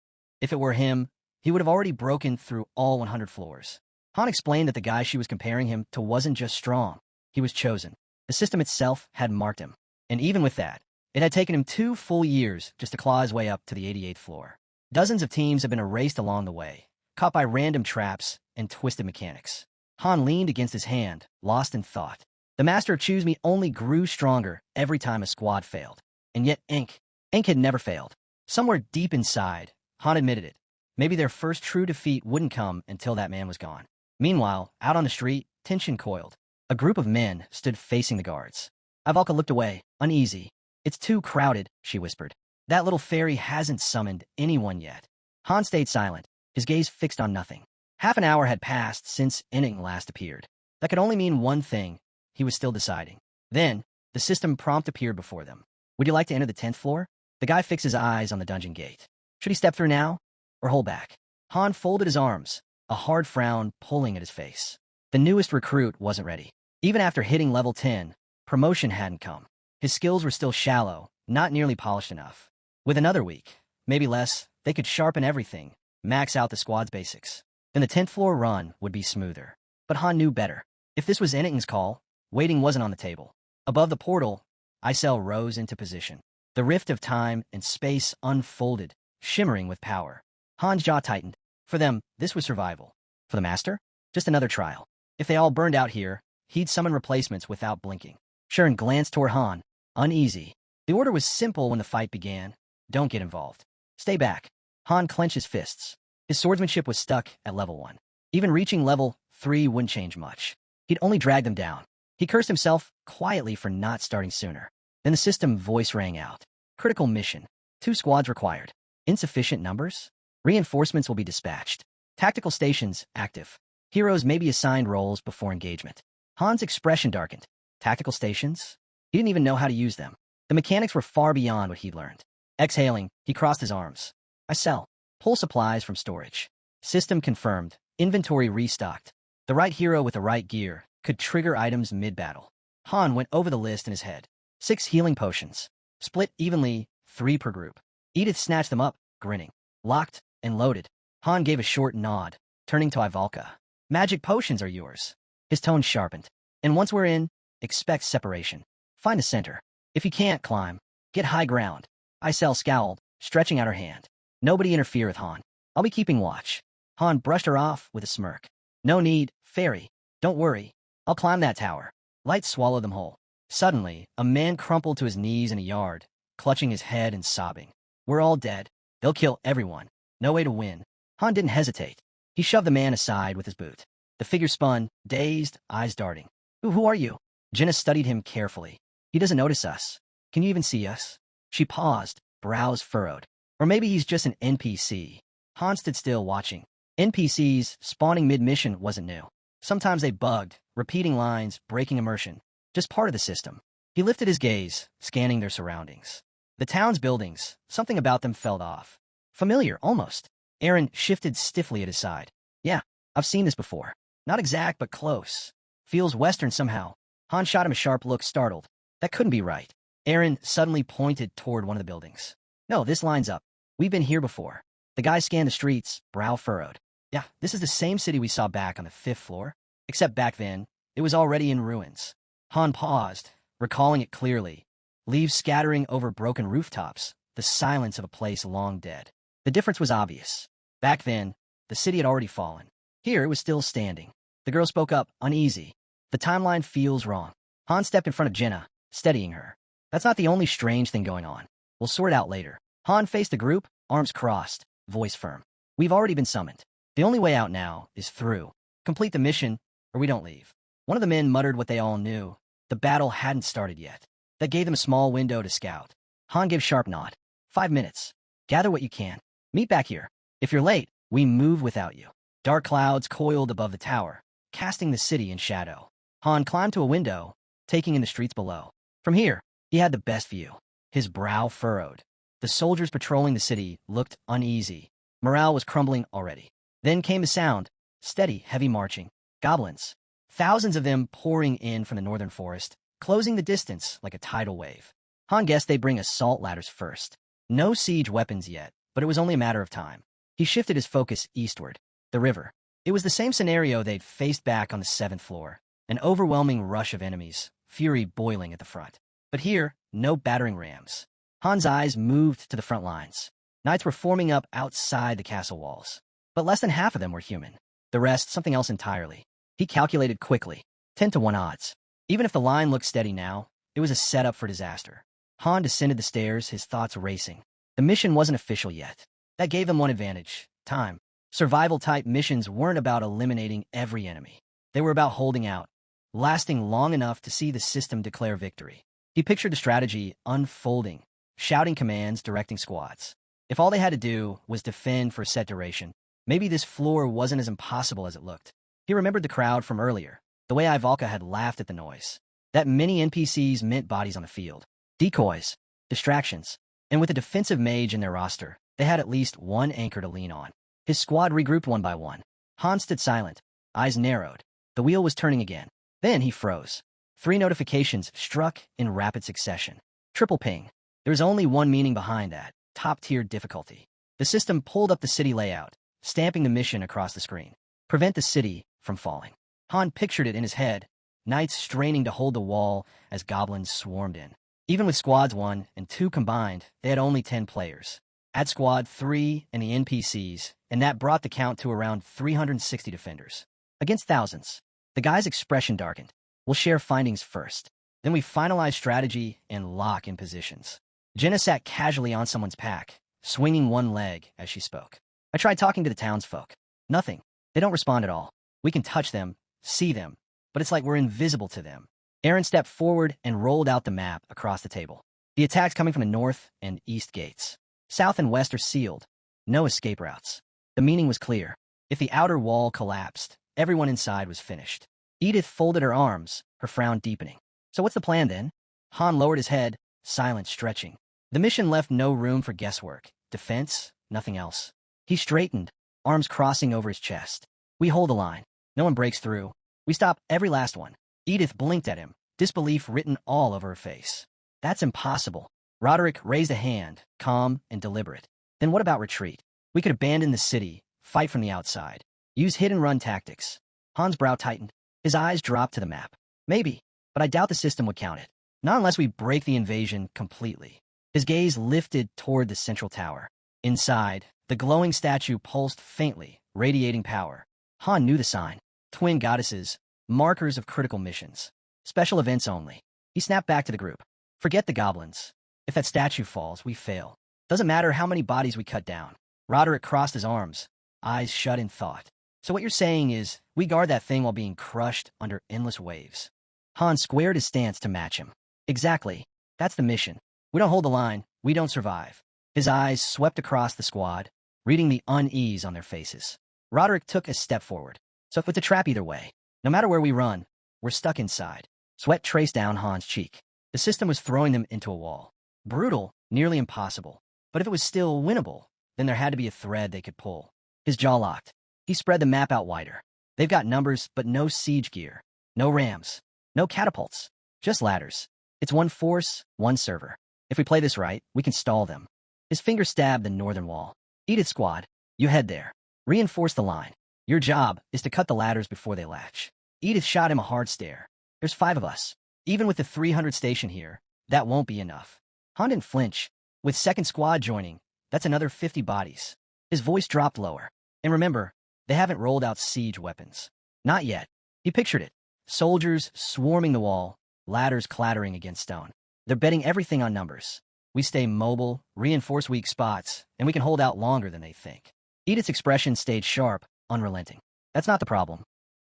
If it were him, he would have already broken through all 100 floors. Han explained that the guy she was comparing him to wasn't just strong. He was chosen. The system itself had marked him. And even with that, it had taken him 2 full years just to claw his way up to the 88th floor. Dozens of teams have been erased along the way, caught by random traps and twisted mechanics. Han leaned against his hand, lost in thought. The Master of Choose Me only grew stronger every time a squad failed. And yet Ink had never failed. Somewhere deep inside, Han admitted it. Maybe their first true defeat wouldn't come until that man was gone. Meanwhile, out on the street, tension coiled. A group of men stood facing the guards. Ivalka looked away, uneasy. It's too crowded, she whispered. That little fairy hasn't summoned anyone yet. Han stayed silent, his gaze fixed on nothing. Half an hour had passed since Inning last appeared. That could only mean one thing. He was still deciding. Then, the system prompt appeared before them. Would you like to enter the 10th floor? The guy fixed his eyes on the dungeon gate. Should he step through now, or hold back? Han folded his arms, a hard frown pulling at his face. The newest recruit wasn't ready. Even after hitting level 10, promotion hadn't come. His skills were still shallow, not nearly polished enough. With another week, maybe less, they could sharpen everything, max out the squad's basics. Then the 10th floor run would be smoother. But Han knew better. If this was Ennington's call, waiting wasn't on the table. Above the portal, Isel rose into position. The rift of time and space unfolded, shimmering with power. Han's jaw tightened. For them, this was survival. For the Master? Just another trial. If they all burned out here, he'd summon replacements without blinking. Sharon glanced toward Han, uneasy. The order was simple when the fight began. Don't get involved. Stay back. Han clenched his fists. His swordsmanship was stuck at level 1. Even reaching level 3 wouldn't change much. He'd only drag them down. He cursed himself quietly for not starting sooner. Then the system voice rang out. Critical mission. 2 squads required. Insufficient numbers? Reinforcements will be dispatched. Tactical stations active. Heroes may be assigned roles before engagement. Han's expression darkened. Tactical stations? He didn't even know how to use them. The mechanics were far beyond what he'd learned. Exhaling, he crossed his arms. I sell. Pull supplies from storage. System confirmed. Inventory restocked. The right hero with the right gear could trigger items mid-battle. Han went over the list in his head. 6 healing potions. Split evenly, 3 per group. Edith snatched them up, grinning. Locked and loaded. Han gave a short nod, turning to Ivalka. Magic potions are yours. His tone sharpened. And once we're in, expect separation. Find the center. If you can't climb, get high ground. Isel scowled, stretching out her hand. Nobody interfere with Han. I'll be keeping watch. Han brushed her off with a smirk. No need, fairy. Don't worry. I'll climb that tower. Light swallowed them whole. Suddenly, a man crumpled to his knees in a yard, clutching his head and sobbing. We're all dead. They'll kill everyone. No way to win. Han didn't hesitate. He shoved the man aside with his boot. The figure spun, dazed, eyes darting. Who are you? Jenna studied him carefully. He doesn't notice us. Can you even see us? She paused, brows furrowed. Or maybe he's just an NPC. Han stood still, watching. NPCs spawning mid-mission wasn't new. Sometimes they bugged, repeating lines, breaking immersion. Just part of the system. He lifted his gaze, scanning their surroundings. The town's buildings, something about them felt off. Familiar, almost. Aaron shifted stiffly at his side. Yeah, I've seen this before. Not exact, but close. Feels Western somehow. Han shot him a sharp look, startled. That couldn't be right. Aaron suddenly pointed toward one of the buildings. No, this lines up. We've been here before. The guy scanned the streets, brow furrowed. Yeah, this is the same city we saw back on the 5th floor. Except back then, it was already in ruins. Han paused, recalling it clearly. Leaves scattering over broken rooftops, the silence of a place long dead. The difference was obvious. Back then, the city had already fallen. Here, it was still standing. The girl spoke up, uneasy. The timeline feels wrong. Han stepped in front of Jenna, steadying her. That's not the only strange thing going on. We'll sort it out later. Han faced the group, arms crossed, voice firm. We've already been summoned. The only way out now is through. Complete the mission, or we don't leave. One of the men muttered what they all knew. The battle hadn't started yet. That gave them a small window to scout. Han gave sharp nod. 5 minutes. Gather what you can. Meet back here. If you're late, we move without you. Dark clouds coiled above the tower, casting the city in shadow. Han climbed to a window, taking in the streets below. From here, he had the best view. His brow furrowed. The soldiers patrolling the city looked uneasy. Morale was crumbling already. Then came the sound. Steady, heavy marching. Goblins. Thousands of them pouring in from the northern forest, closing the distance like a tidal wave. Han guessed they'd bring assault ladders first. No siege weapons yet, but it was only a matter of time. He shifted his focus eastward. The river. It was the same scenario they'd faced back on the 7th floor. An overwhelming rush of enemies, fury boiling at the front. But here, no battering rams. Han's eyes moved to the front lines. Knights were forming up outside the castle walls. But less than half of them were human. The rest, something else entirely. He calculated quickly. 10-1 odds. Even if the line looked steady now, it was a setup for disaster. Han descended the stairs, his thoughts racing. The mission wasn't official yet. That gave them one advantage. Time. Survival-type missions weren't about eliminating every enemy. They were about holding out, lasting long enough to see the system declare victory. He pictured the strategy unfolding, shouting commands, directing squads. If all they had to do was defend for a set duration, maybe this floor wasn't as impossible as it looked. He remembered the crowd from earlier, the way Ivalka had laughed at the noise. That many NPCs meant bodies on the field. Decoys, distractions, and with a defensive mage in their roster, they had at least one anchor to lean on. His squad regrouped one by one. Han stood silent, eyes narrowed. The wheel was turning again. Then he froze. 3 notifications struck in rapid succession. Triple ping. There was only one meaning behind that: top-tier difficulty. The system pulled up the city layout, stamping the mission across the screen. Prevent the city from falling. Han pictured it in his head, knights straining to hold the wall as goblins swarmed in. Even with squads 1 and 2 combined, they had only 10 players. Add squad 3 and the NPCs, and that brought the count to around 360 defenders. Against thousands. The guy's expression darkened. We'll share findings first. Then we finalize strategy and lock in positions. Jenna sat casually on someone's pack, swinging one leg as she spoke. I tried talking to the townsfolk. Nothing. They don't respond at all. We can touch them, see them, but it's like we're invisible to them. Aaron stepped forward and rolled out the map across the table. The attacks coming from the north and east gates. South and west are sealed. No escape routes. The meaning was clear. If the outer wall collapsed, everyone inside was finished. Edith folded her arms, her frown deepening. So what's the plan then? Han lowered his head, silent, stretching. The mission left no room for guesswork. Defense, nothing else. He straightened, arms crossing over his chest. We hold the line. No one breaks through. We stop every last one. Edith blinked at him, disbelief written all over her face. That's impossible. Roderick raised a hand, calm and deliberate. Then what about retreat? We could abandon the city, fight from the outside, use hit-and-run tactics. Han's brow tightened. His eyes dropped to the map. Maybe, but I doubt the system would count it. Not unless we break the invasion completely. His gaze lifted toward the central tower. Inside, the glowing statue pulsed faintly, radiating power. Han knew the sign. Twin goddesses, markers of critical missions. Special events only. He snapped back to the group. Forget the goblins. If that statue falls, we fail. Doesn't matter how many bodies we cut down. Roderick crossed his arms, eyes shut in thought. So what you're saying is, we guard that thing while being crushed under endless waves. Han squared his stance to match him. Exactly. That's the mission. We don't hold the line, we don't survive. His eyes swept across the squad, reading the unease on their faces. Roderick took a step forward. So it's a trap either way. No matter where we run, we're stuck inside. Sweat traced down Han's cheek. The system was throwing them into a wall. Brutal, nearly impossible. But if it was still winnable, then there had to be a thread they could pull. His jaw locked. He spread the map out wider. They've got numbers, but no siege gear. No rams. No catapults. Just ladders. It's one force, one server. If we play this right, we can stall them. His finger stabbed the northern wall. Edith squad, you head there. Reinforce the line. Your job is to cut the ladders before they latch. Edith shot him a hard stare. There's 5 of us. Even with the 300 station here, that won't be enough. Han didn't flinch. With second squad joining, that's another 50 bodies. His voice dropped lower. And remember, they haven't rolled out siege weapons. Not yet. He pictured it. Soldiers swarming the wall, ladders clattering against stone. They're betting everything on numbers. We stay mobile, reinforce weak spots, and we can hold out longer than they think. Edith's expression stayed sharp, unrelenting. That's not the problem.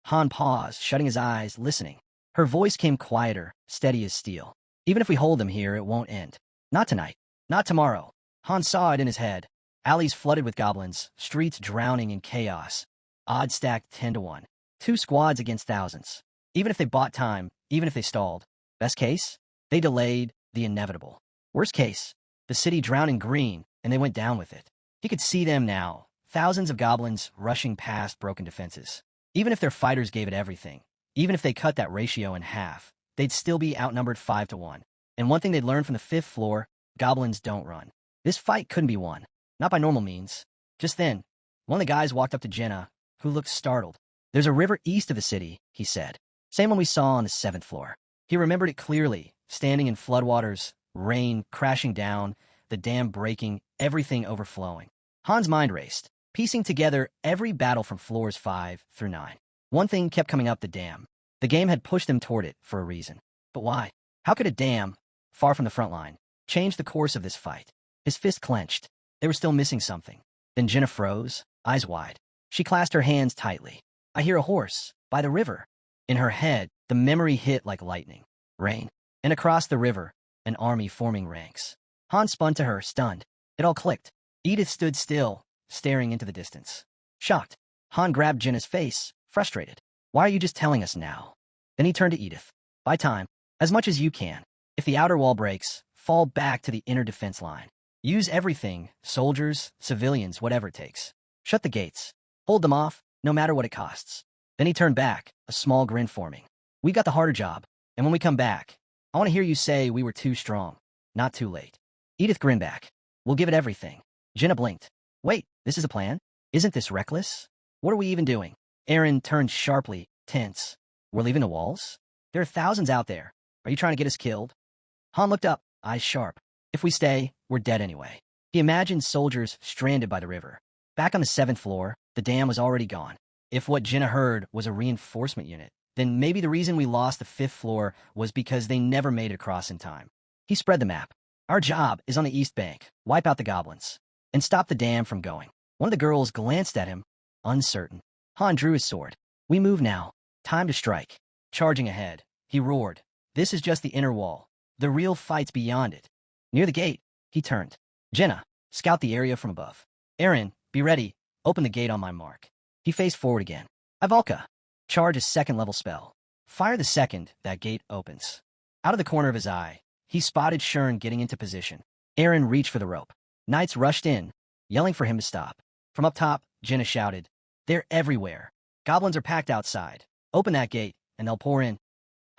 Han paused, shutting his eyes, listening. Her voice came quieter, steady as steel. Even if we hold them here, it won't end. Not tonight. Not tomorrow. Han saw it in his head. Alleys flooded with goblins, streets drowning in chaos. Odds stacked 10 to 1. 2 squads against thousands. Even if they bought time, even if they stalled. Best case? They delayed the inevitable. Worst case? The city drowned in green, and they went down with it. He could see them now. Thousands of goblins rushing past broken defenses. Even if their fighters gave it everything, even if they cut that ratio in half, they'd still be outnumbered 5 to 1. And one thing they'd learned from the 5th floor, goblins don't run. This fight couldn't be won. Not by normal means. Just then, one of the guys walked up to Jenna, who looked startled. There's a river east of the city, he said. Same one we saw on the 7th floor. He remembered it clearly, standing in floodwaters, rain crashing down, the dam breaking, everything overflowing. Han's mind raced, piecing together every battle from floors 5 through 9. One thing kept coming up: the dam. The game had pushed them toward it for a reason. But why? How could a dam, far from the front line, change the course of this fight? His fist clenched. They were still missing something. Then Jenna froze, eyes wide. She clasped her hands tightly. I hear a horse, by the river. In her head, the memory hit like lightning. Rain. and across the river, an army forming ranks. Han spun to her, stunned. It all clicked. Edith stood still, staring into the distance. Shocked, Han grabbed Jinna's face, frustrated. Why are you just telling us now? Then he turned to Edith. Buy time, as much as you can. If the outer wall breaks, fall back to the inner defense line. Use everything, soldiers, civilians, whatever it takes. Shut the gates. Hold them off, no matter what it costs. Then he turned back, a small grin forming. We got the harder job, and when we come back, I want to hear you say we were too strong, not too late. Edith grinned back. We'll give it everything. Jinna blinked. Wait, this is a plan? Isn't this reckless? What are we even doing? Aaron turned sharply, tense. We're leaving the walls? There are thousands out there. Are you trying to get us killed? Han looked up, eyes sharp. If we stay, we're dead anyway. He imagined soldiers stranded by the river. Back on the 7th floor, the dam was already gone. If what Jinna heard was a reinforcement unit, then maybe the reason we lost the 5th floor was because they never made it across in time. He spread the map. Our job is on the east bank. Wipe out the goblins. And stop the dam from going. One of the girls glanced at him, uncertain. Han drew his sword. We move now. Time to strike. Charging ahead, he roared. This is just the inner wall. The real fight's beyond it. Near the gate, he turned. Jinna, scout the area from above. Aaron, be ready. Open the gate on my mark. He faced forward again. Ivalka, charge a 2nd level spell. Fire the second that gate opens. Out of the corner of his eye, he spotted Shern getting into position. Aaron reached for the rope. Knights rushed in, yelling for him to stop. From up top, Jinna shouted, They're everywhere. Goblins are packed outside. Open that gate, and they'll pour in.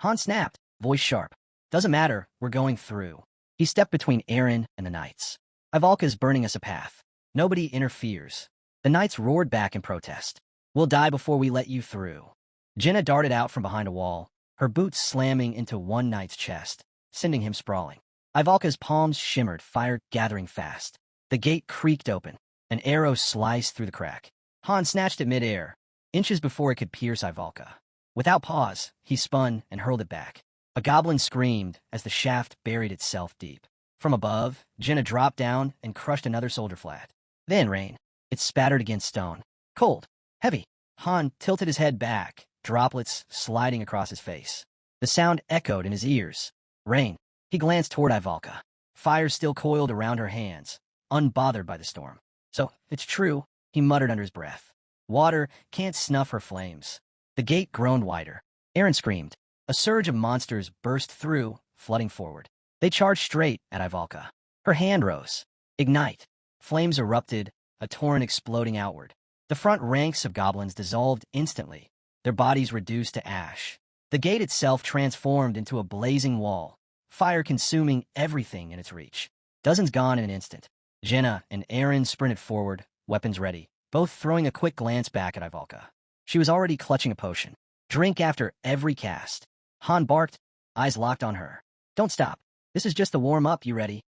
Han snapped, voice sharp. Doesn't matter, we're going through. He stepped between Aaron and the knights. Ivalka's burning us a path. Nobody interferes. The knights roared back in protest. We'll die before we let you through. Jinna darted out from behind a wall, her boots slamming into one knight's chest, sending him sprawling. Ivalka's palms shimmered, fire gathering fast. The gate creaked open. An arrow sliced through the crack. Han snatched it midair, inches before it could pierce Ivalka. Without pause, he spun and hurled it back. A goblin screamed as the shaft buried itself deep. From above, Jinna dropped down and crushed another soldier flat. Then rain. It spattered against stone. Cold. Heavy. Han tilted his head back, droplets sliding across his face. The sound echoed in his ears. Rain. He glanced toward Ivalka. Fire still coiled around her hands, unbothered by the storm. So, it's true, he muttered under his breath. Water can't snuff her flames. The gate groaned wider. Aaron screamed. A surge of monsters burst through, flooding forward. They charged straight at Ivalka. Her hand rose. Ignite. Flames erupted, a torrent exploding outward. The front ranks of goblins dissolved instantly, their bodies reduced to ash. The gate itself transformed into a blazing wall, fire consuming everything in its reach. Dozens gone in an instant. Jinna and Aaron sprinted forward, weapons ready, both throwing a quick glance back at Ivalka. She was already clutching a potion. Drink after every cast. Han barked, eyes locked on her. Don't stop. This is just the warm-up, you ready?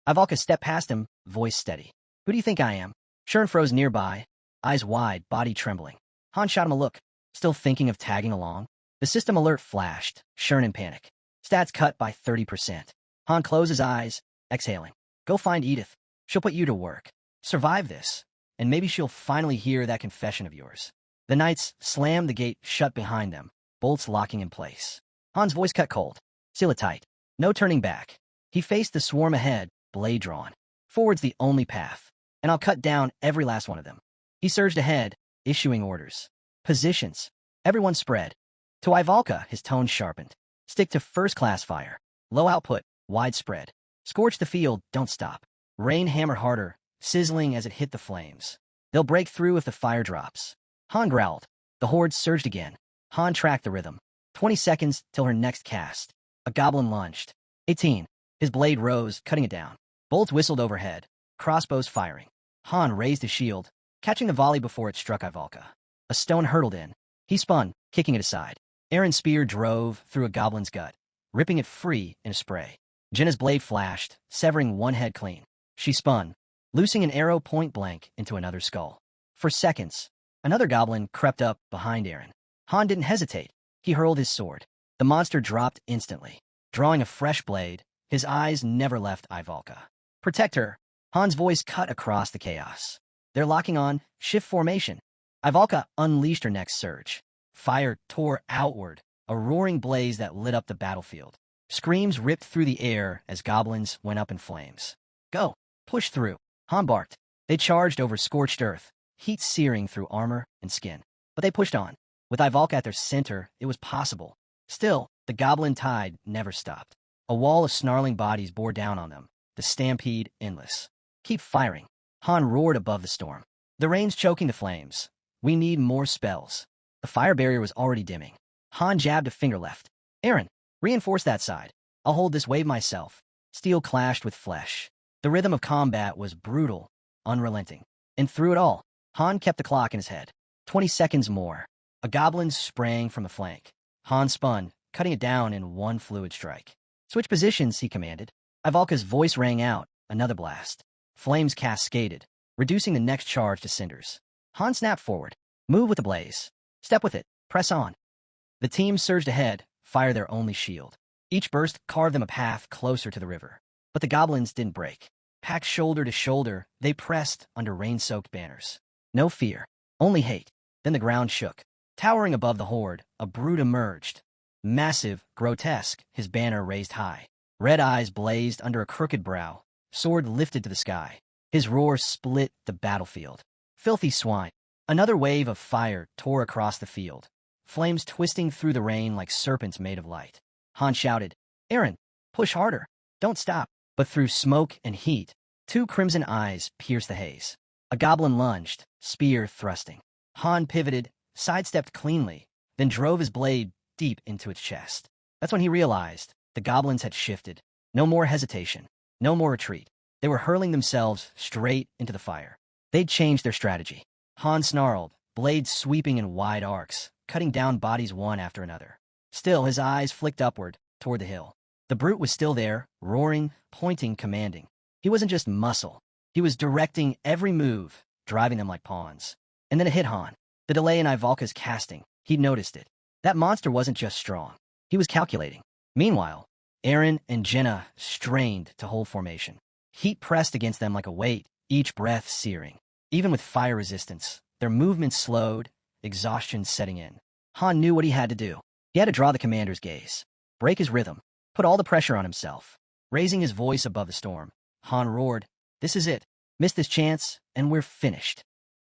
Ivalka stepped past him, voice steady. Who do you think I am? Shern froze nearby, eyes wide, body trembling. Han shot him a look, still thinking of tagging along. The system alert flashed, Shern in panic. Stats cut by 30%. Han closed his eyes, exhaling. Go find Edith. She'll put you to work. Survive this, and maybe she'll finally hear that confession of yours. The knights slammed the gate shut behind them, bolts locking in place. Han's voice cut cold. Seal it tight. No turning back. He faced the swarm ahead, blade drawn. Forward's the only path, and I'll cut down every last one of them. He surged ahead, issuing orders. Positions. Everyone spread. To Ivalka, his tone sharpened. Stick to first-class fire. Low output, widespread. Scorch the field, don't stop. Rain hammer harder, sizzling as it hit the flames. They'll break through if the fire drops. Han growled. The horde surged again. Han tracked the rhythm. 20 seconds till her next cast. A goblin lunged. 18. His blade rose, cutting it down. Bolts whistled overhead. Crossbows firing. Han raised his shield, catching the volley before it struck Ivalka. A stone hurtled in. He spun, kicking it aside. Aaron's spear drove through a goblin's gut, ripping it free in a spray. Jinna's blade flashed, severing one head clean. She spun, loosing an arrow point blank into another skull. For seconds, another goblin crept up behind Aaron. Han didn't hesitate. He hurled his sword. The monster dropped instantly. Drawing a fresh blade, his eyes never left Ivalka. Protect her. Han's voice cut across the chaos. They're locking on, shift formation. Ivalka unleashed her next surge. Fire tore outward, a roaring blaze that lit up the battlefield. Screams ripped through the air as goblins went up in flames. Go! Push through! Han barked. They charged over scorched earth, heat searing through armor and skin. But they pushed on. With Ivalka at their center, it was possible. Still, the goblin tide never stopped. A wall of snarling bodies bore down on them, the stampede endless. Keep firing. Han roared above the storm. The rain's choking the flames. We need more spells. The fire barrier was already dimming. Han jabbed a finger left. Aaron, reinforce that side. I'll hold this wave myself. Steel clashed with flesh. The rhythm of combat was brutal, unrelenting. And through it all, Han kept the clock in his head. 20 seconds more. A goblin sprang from the flank. Han spun, cutting it down in one fluid strike. Switch positions, he commanded. Ivalka's voice rang out, another blast. Flames cascaded, reducing the next charge to cinders. Han snapped forward. Move with the blaze. Step with it. Press on. The team surged ahead, fire their only shield. Each burst carved them a path closer to the river. But the goblins didn't break. Packed shoulder to shoulder, they pressed under rain-soaked banners. No fear, only hate. Then the ground shook. Towering above the horde, a brute emerged. Massive, grotesque, his banner raised high. Red eyes blazed under a crooked brow, sword lifted to the sky. His roar split the battlefield. Filthy swine. Another wave of fire tore across the field, flames twisting through the rain like serpents made of light. Han shouted, Aaron, push harder. Don't stop. But through smoke and heat, two crimson eyes pierced the haze. A goblin lunged, spear thrusting. Han pivoted, sidestepped cleanly, then drove his blade deep into its chest. That's when he realized the goblins had shifted. No more hesitation, no more retreat. They were hurling themselves straight into the fire. They'd changed their strategy. Han snarled, blades sweeping in wide arcs, cutting down bodies one after another. Still, his eyes flicked upward, toward the hill. The brute was still there, roaring, pointing, commanding. He wasn't just muscle. He was directing every move, driving them like pawns. And then it hit Han. The delay in Ivalka's casting. He'd noticed it. That monster wasn't just strong. He was calculating. Meanwhile, Aaron and Jenna strained to hold formation. Heat pressed against them like a weight, each breath searing. Even with fire resistance, their movements slowed, exhaustion setting in. Han knew what he had to do. He had to draw the commander's gaze, break his rhythm, put all the pressure on himself. Raising his voice above the storm, Han roared, This is it. Miss this chance, and we're finished.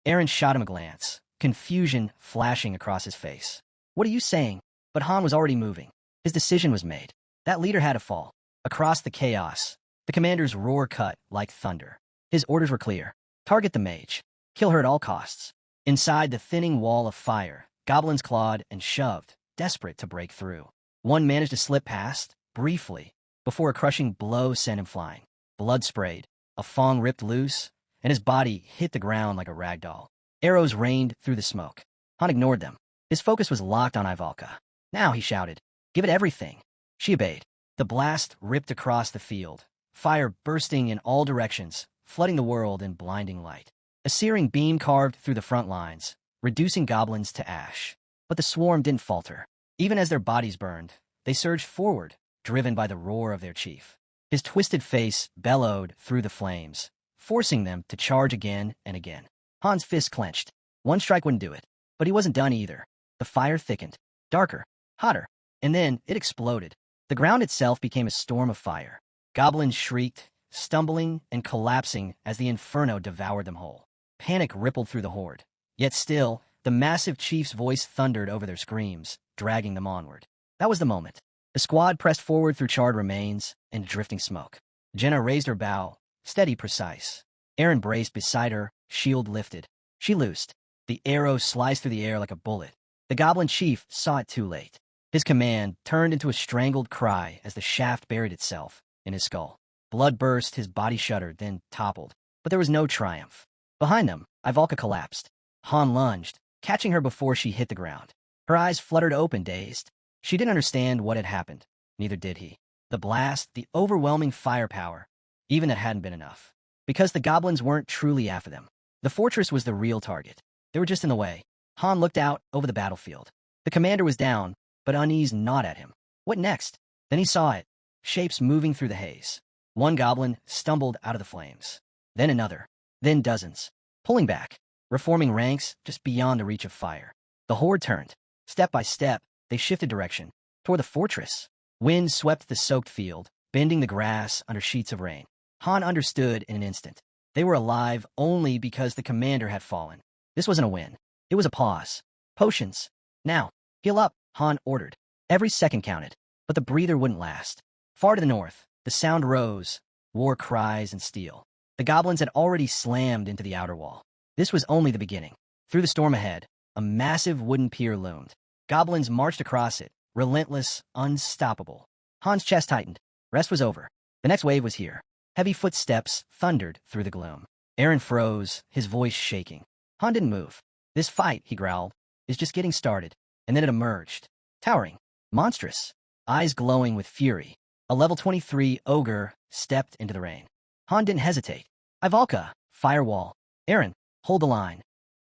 Aaron shot him a glance, confusion flashing across his face. What are you saying? But Han was already moving. His decision was made. That leader had to fall. Across the chaos, the commander's roar cut like thunder. His orders were clear. Target the mage. Kill her at all costs. Inside the thinning wall of fire, goblins clawed and shoved, desperate to break through. One managed to slip past, briefly, before a crushing blow sent him flying. Blood sprayed, a fong ripped loose, and his body hit the ground like a rag doll. Arrows rained through the smoke. Han ignored them. His focus was locked on Ivalka. Now, he shouted, Give it everything. She obeyed. The blast ripped across the field, fire bursting in all directions, flooding the world in blinding light. A searing beam carved through the front lines, reducing goblins to ash. But the swarm didn't falter. Even as their bodies burned, they surged forward, driven by the roar of their chief. His twisted face bellowed through the flames, forcing them to charge again and again. Han's fist clenched. One strike wouldn't do it. But he wasn't done either. The fire thickened, darker, hotter, and then it exploded. The ground itself became a storm of fire. Goblins shrieked, stumbling and collapsing as the inferno devoured them whole. Panic rippled through the horde. Yet still, the massive chief's voice thundered over their screams, dragging them onward. That was the moment. The squad pressed forward through charred remains and drifting smoke. Jenna raised her bow, steady, precise. Aaron braced beside her, shield lifted. She loosed. The arrow sliced through the air like a bullet. The goblin chief saw it too late. His command turned into a strangled cry as the shaft buried itself in his skull. Blood burst, his body shuddered, then toppled. But there was no triumph. Behind them, Ivalka collapsed. Han lunged, catching her before she hit the ground. Her eyes fluttered open, dazed. She didn't understand what had happened. Neither did he. The blast, the overwhelming firepower, even that hadn't been enough. Because the goblins weren't truly after them. The fortress was the real target. They were just in the way. Han looked out over the battlefield. The commander was down, but unease gnawed at him. What next? Then he saw it. Shapes moving through the haze. One goblin stumbled out of the flames. Then another. Then dozens. Pulling back. Reforming ranks just beyond the reach of fire. The horde turned. Step by step, they shifted direction. Toward the fortress. Wind swept the soaked field, bending the grass under sheets of rain. Han understood in an instant. They were alive only because the commander had fallen. This wasn't a win. It was a pause. Potions. Now, heal up, Han ordered. Every second counted, but the breather wouldn't last. Far to the north, the sound rose, war cries and steel. The goblins had already slammed into the outer wall. This was only the beginning. Through the storm ahead, a massive wooden pier loomed. Goblins marched across it, relentless, unstoppable. Han's chest tightened. Rest was over. The next wave was here. Heavy footsteps thundered through the gloom. Aaron froze, his voice shaking. Han didn't move. This fight, he growled, is just getting started. And then it emerged. Towering. Monstrous. Eyes glowing with fury. A level 23 ogre stepped into the rain. Han didn't hesitate. Ivalka, firewall. Aaron, hold the line.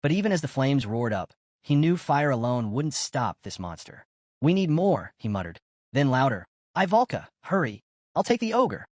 But even as the flames roared up, he knew fire alone wouldn't stop this monster. We need more, he muttered. Then louder. Ivalka, hurry. I'll take the ogre.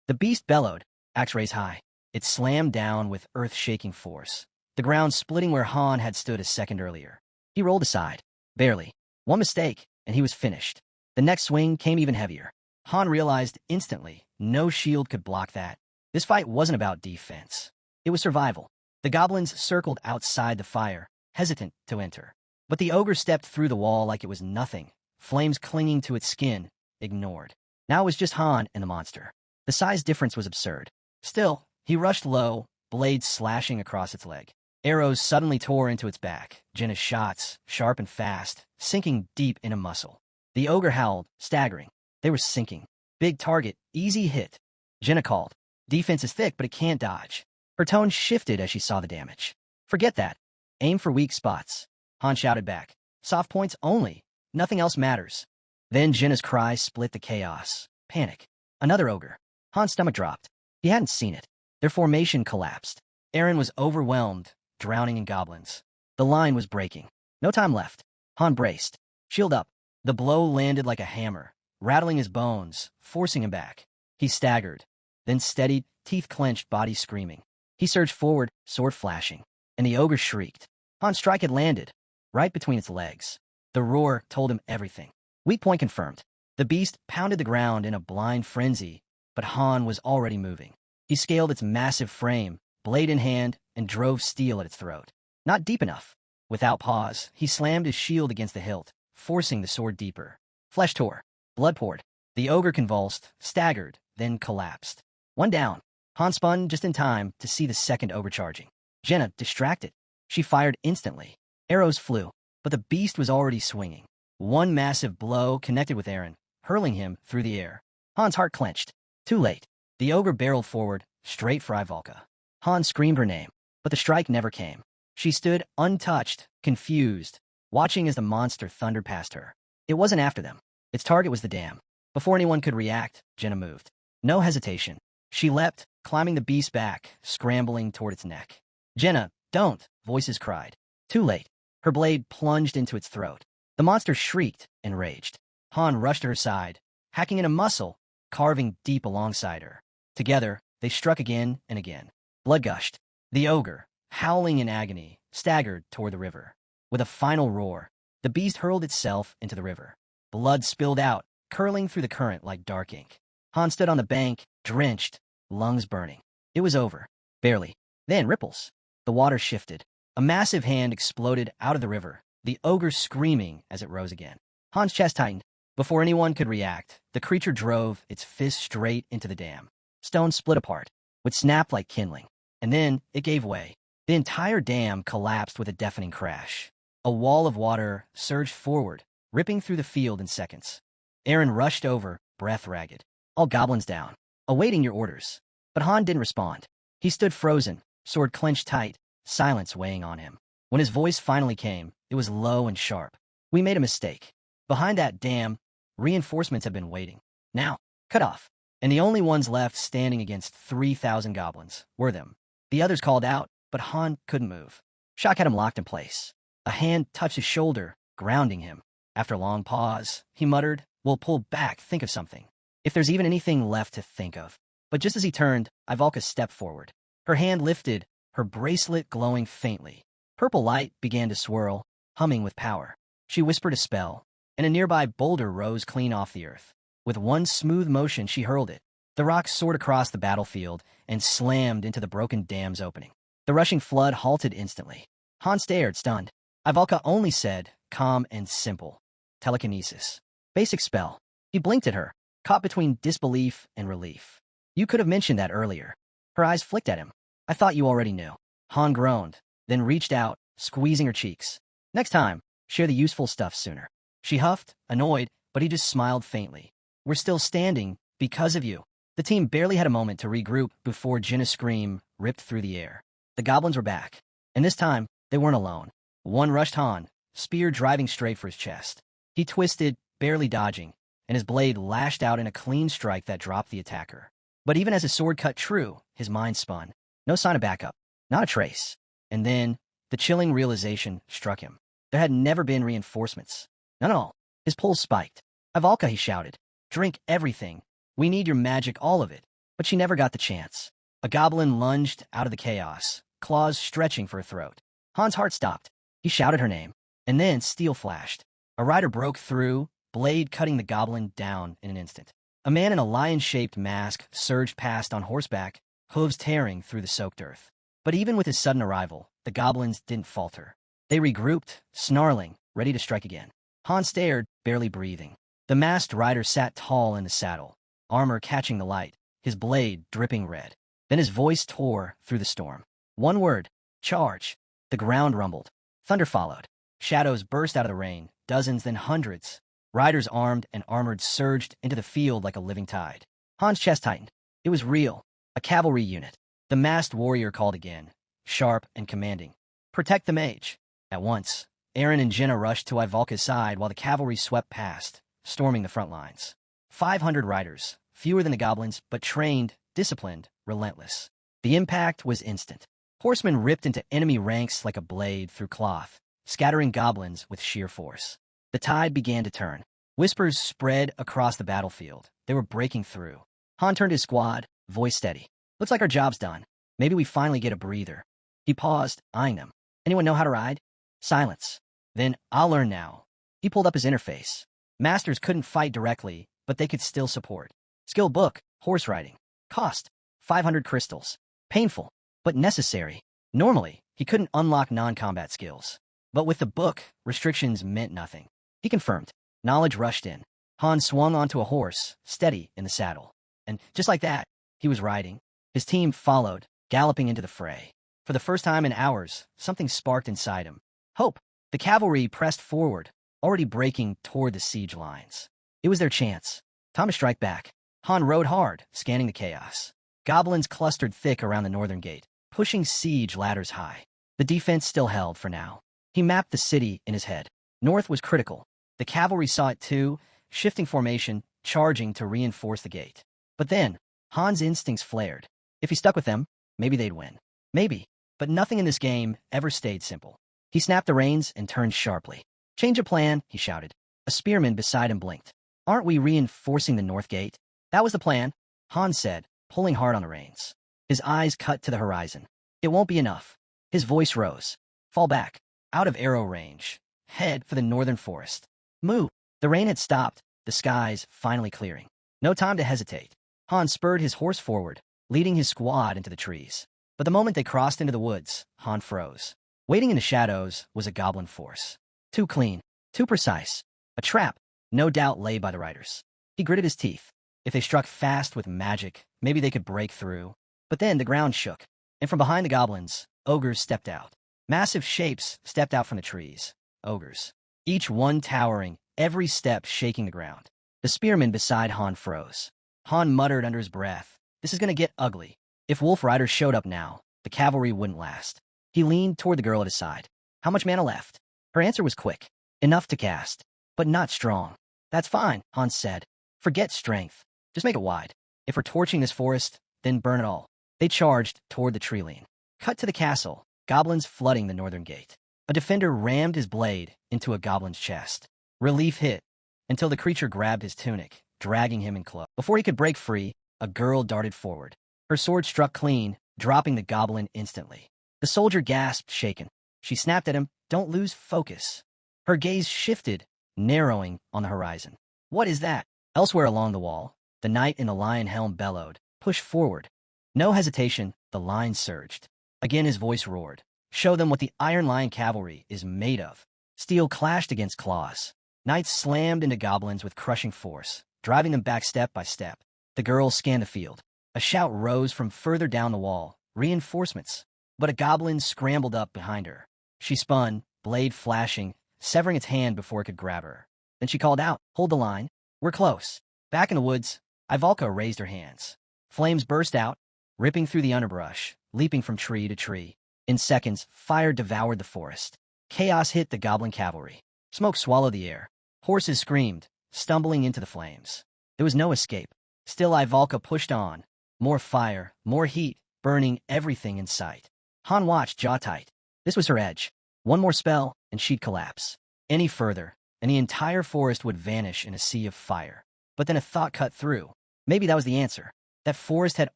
The beast bellowed, axe raised high. It slammed down with earth-shaking force, the ground splitting where Han had stood a second earlier. He rolled aside. Barely. One mistake, and he was finished. The next swing came even heavier. Han realized instantly, no shield could block that. This fight wasn't about defense. It was survival. The goblins circled outside the fire, hesitant to enter. But the ogre stepped through the wall like it was nothing, flames clinging to its skin, ignored. Now it was just Han and the monster. The size difference was absurd. Still, he rushed low, blades slashing across its leg. Arrows suddenly tore into its back, Jenna's shots, sharp and fast, sinking deep into muscle. The ogre howled, staggering. They were sinking. Big target, easy hit. Jenna called. Defense is thick, but it can't dodge. Her tone shifted as she saw the damage. Forget that. Aim for weak spots. Han shouted back. Soft points only. Nothing else matters. Then Jenna's cry split the chaos. Panic. Another ogre. Han's stomach dropped. He hadn't seen it. Their formation collapsed. Aaron was overwhelmed, drowning in goblins. The line was breaking. No time left. Han braced. Shield up. The blow landed like a hammer, rattling his bones, forcing him back. He staggered, then steadied, teeth clenched, body screaming. He surged forward, sword flashing, and the ogre shrieked. Han's strike had landed, right between its legs. The roar told him everything. Weak point confirmed. The beast pounded the ground in a blind frenzy, but Han was already moving. He scaled its massive frame, blade in hand, and drove steel at its throat. Not deep enough. Without pause, he slammed his shield against the hilt, forcing the sword deeper. Flesh tore. Blood poured. The ogre convulsed, staggered, then collapsed. One down. Han spun just in time to see the second ogre charging. Jenna, distracted. She fired instantly. Arrows flew, but the beast was already swinging. One massive blow connected with Aaron, hurling him through the air. Han's heart clenched. Too late. The ogre barreled forward, straight for Ivalka. Han screamed her name, but the strike never came. She stood untouched, confused, watching as the monster thundered past her. It wasn't after them. Its target was the dam. Before anyone could react, Jenna moved. No hesitation. She leapt, climbing the beast's back, scrambling toward its neck. Jenna, don't, voices cried. Too late. Her blade plunged into its throat. The monster shrieked and raged. Han rushed to her side, hacking into muscle, carving deep alongside her. Together, they struck again and again. Blood gushed. The ogre, howling in agony, staggered toward the river. With a final roar, the beast hurled itself into the river. Blood spilled out, curling through the current like dark ink. Han stood on the bank, drenched, lungs burning. It was over. Barely. Then ripples. The water shifted. A massive hand exploded out of the river, the ogre screaming as it rose again. Han's chest tightened. Before anyone could react, the creature drove its fist straight into the dam. Stone split apart, would snap like kindling. And then it gave way. The entire dam collapsed with a deafening crash. A wall of water surged forward, ripping through the field in seconds. Aaron rushed over, breath ragged. All goblins down, awaiting your orders. But Han didn't respond. He stood frozen, sword clenched tight, silence weighing on him. When his voice finally came, it was low and sharp. We made a mistake. Behind that dam, reinforcements have been waiting. Now, cut off. And the only ones left standing against 3,000 goblins were them. The others called out, but Han couldn't move. Shock had him locked in place. A hand touched his shoulder, grounding him. After a long pause, he muttered, "We'll pull back, think of something. If there's even anything left to think of." But just as he turned, Ivalka stepped forward. Her hand lifted, her bracelet glowing faintly. Purple light began to swirl, humming with power. She whispered a spell, and a nearby boulder rose clean off the earth. With one smooth motion, she hurled it. The rock soared across the battlefield and slammed into the broken dam's opening. The rushing flood halted instantly. Han stared, stunned. Ivalka only said, calm and simple. Telekinesis. Basic spell. He blinked at her, caught between disbelief and relief. You could have mentioned that earlier. Her eyes flicked at him. I thought you already knew. Han groaned, then reached out, squeezing her cheeks. Next time, share the useful stuff sooner. She huffed, annoyed, but he just smiled faintly. We're still standing, because of you. The team barely had a moment to regroup before Jinna's scream ripped through the air. The goblins were back, and this time, they weren't alone. One rushed Han, spear driving straight for his chest. He twisted, barely dodging, and his blade lashed out in a clean strike that dropped the attacker. But even as his sword cut true, his mind spun. No sign of backup, not a trace. And then, the chilling realization struck him. There had never been reinforcements. None at all. His pulse spiked. Ivalka, he shouted. Drink everything. We need your magic, all of it. But she never got the chance. A goblin lunged out of the chaos, claws stretching for her throat. Han's heart stopped. He shouted her name. And then steel flashed. A rider broke through, blade cutting the goblin down in an instant. A man in a lion-shaped mask surged past on horseback, hooves tearing through the soaked earth. But even with his sudden arrival, the goblins didn't falter. They regrouped, snarling, ready to strike again. Han stared, barely breathing. The masked rider sat tall in the saddle, armor catching the light, his blade dripping red. Then his voice tore through the storm. One word, charge. The ground rumbled. Thunder followed. Shadows burst out of the rain, dozens, then hundreds. Riders armed and armored surged into the field like a living tide. Han's chest tightened. It was real. A cavalry unit. The masked warrior called again, sharp and commanding. Protect the mage. At once, Aaron and Jinna rushed to Ivalka's side while the cavalry swept past, storming the front lines. 500 riders, fewer than the goblins, but trained, disciplined, relentless. The impact was instant. Horsemen ripped into enemy ranks like a blade through cloth, scattering goblins with sheer force. The tide began to turn. Whispers spread across the battlefield. They were breaking through. Han turned his squad, voice steady. Looks like our job's done. Maybe we finally get a breather. He paused, eyeing them. Anyone know how to ride? Silence. Then, I'll learn now. He pulled up his interface. Masters couldn't fight directly, but they could still support. Skill book, horse riding. Cost, 500 crystals. Painful, but necessary. Normally, he couldn't unlock non-combat skills. But with the book, restrictions meant nothing. He confirmed. Knowledge rushed in. Han swung onto a horse, steady in the saddle. And just like that, he was riding. His team followed, galloping into the fray. For the first time in hours, something sparked inside him. Hope. The cavalry pressed forward, already breaking toward the siege lines. It was their chance. Time to strike back. Han rode hard, scanning the chaos. Goblins clustered thick around the northern gate, pushing siege ladders high. The defense still held for now. He mapped the city in his head. North was critical. The cavalry saw it too, shifting formation, charging to reinforce the gate. But then, Han's instincts flared. If he stuck with them, maybe they'd win. Maybe. But nothing in this game ever stayed simple. He snapped the reins and turned sharply. Change of plan, he shouted. A spearman beside him blinked. Aren't we reinforcing the north gate? That was the plan, Han said, pulling hard on the reins. His eyes cut to the horizon. It won't be enough. His voice rose. Fall back. Out of arrow range. Head for the northern forest. Move. The rain had stopped, the skies finally clearing. No time to hesitate. Han spurred his horse forward, leading his squad into the trees. But the moment they crossed into the woods, Han froze. Waiting in the shadows was a goblin force. Too clean, too precise. A trap, no doubt, lay by the riders. He gritted his teeth. If they struck fast with magic, maybe they could break through. But then the ground shook, and from behind the goblins, ogres stepped out. Massive shapes stepped out from the trees. Ogres. Each one towering, every step shaking the ground. The spearman beside Han froze. Han muttered under his breath, "This is gonna get ugly." If wolf riders showed up now, the cavalry wouldn't last. He leaned toward the girl at his side. How much mana left? Her answer was quick. Enough to cast, but not strong. That's fine, Han said. Forget strength. Just make it wide. If we're torching this forest, then burn it all. They charged toward the tree line. Cut to the castle, goblins flooding the northern gate. A defender rammed his blade into a goblin's chest. Relief hit, until the creature grabbed his tunic, dragging him in close. Before he could break free, a girl darted forward. Her sword struck clean, dropping the goblin instantly. The soldier gasped, shaken. She snapped at him, "Don't lose focus." Her gaze shifted, narrowing on the horizon. "What is that?" Elsewhere along the wall, the knight in the lion helm bellowed, "Push forward." No hesitation, the line surged. Again his voice roared, "Show them what the Iron Lion cavalry is made of." Steel clashed against claws. Knights slammed into goblins with crushing force, driving them back step by step. The girls scanned the field. A shout rose from further down the wall, "Reinforcements!" But a goblin scrambled up behind her. She spun, blade flashing, severing its hand before it could grab her. Then she called out, "Hold the line. We're close." Back in the woods, Ivalka raised her hands. Flames burst out, ripping through the underbrush, leaping from tree to tree. In seconds, fire devoured the forest. Chaos hit the goblin cavalry. Smoke swallowed the air. Horses screamed, stumbling into the flames. There was no escape. Still Ivalka pushed on. More fire, more heat, burning everything in sight. Han watched, jaw tight. This was her edge. One more spell, and she'd collapse. Any further, and the entire forest would vanish in a sea of fire. But then a thought cut through. Maybe that was the answer. That forest had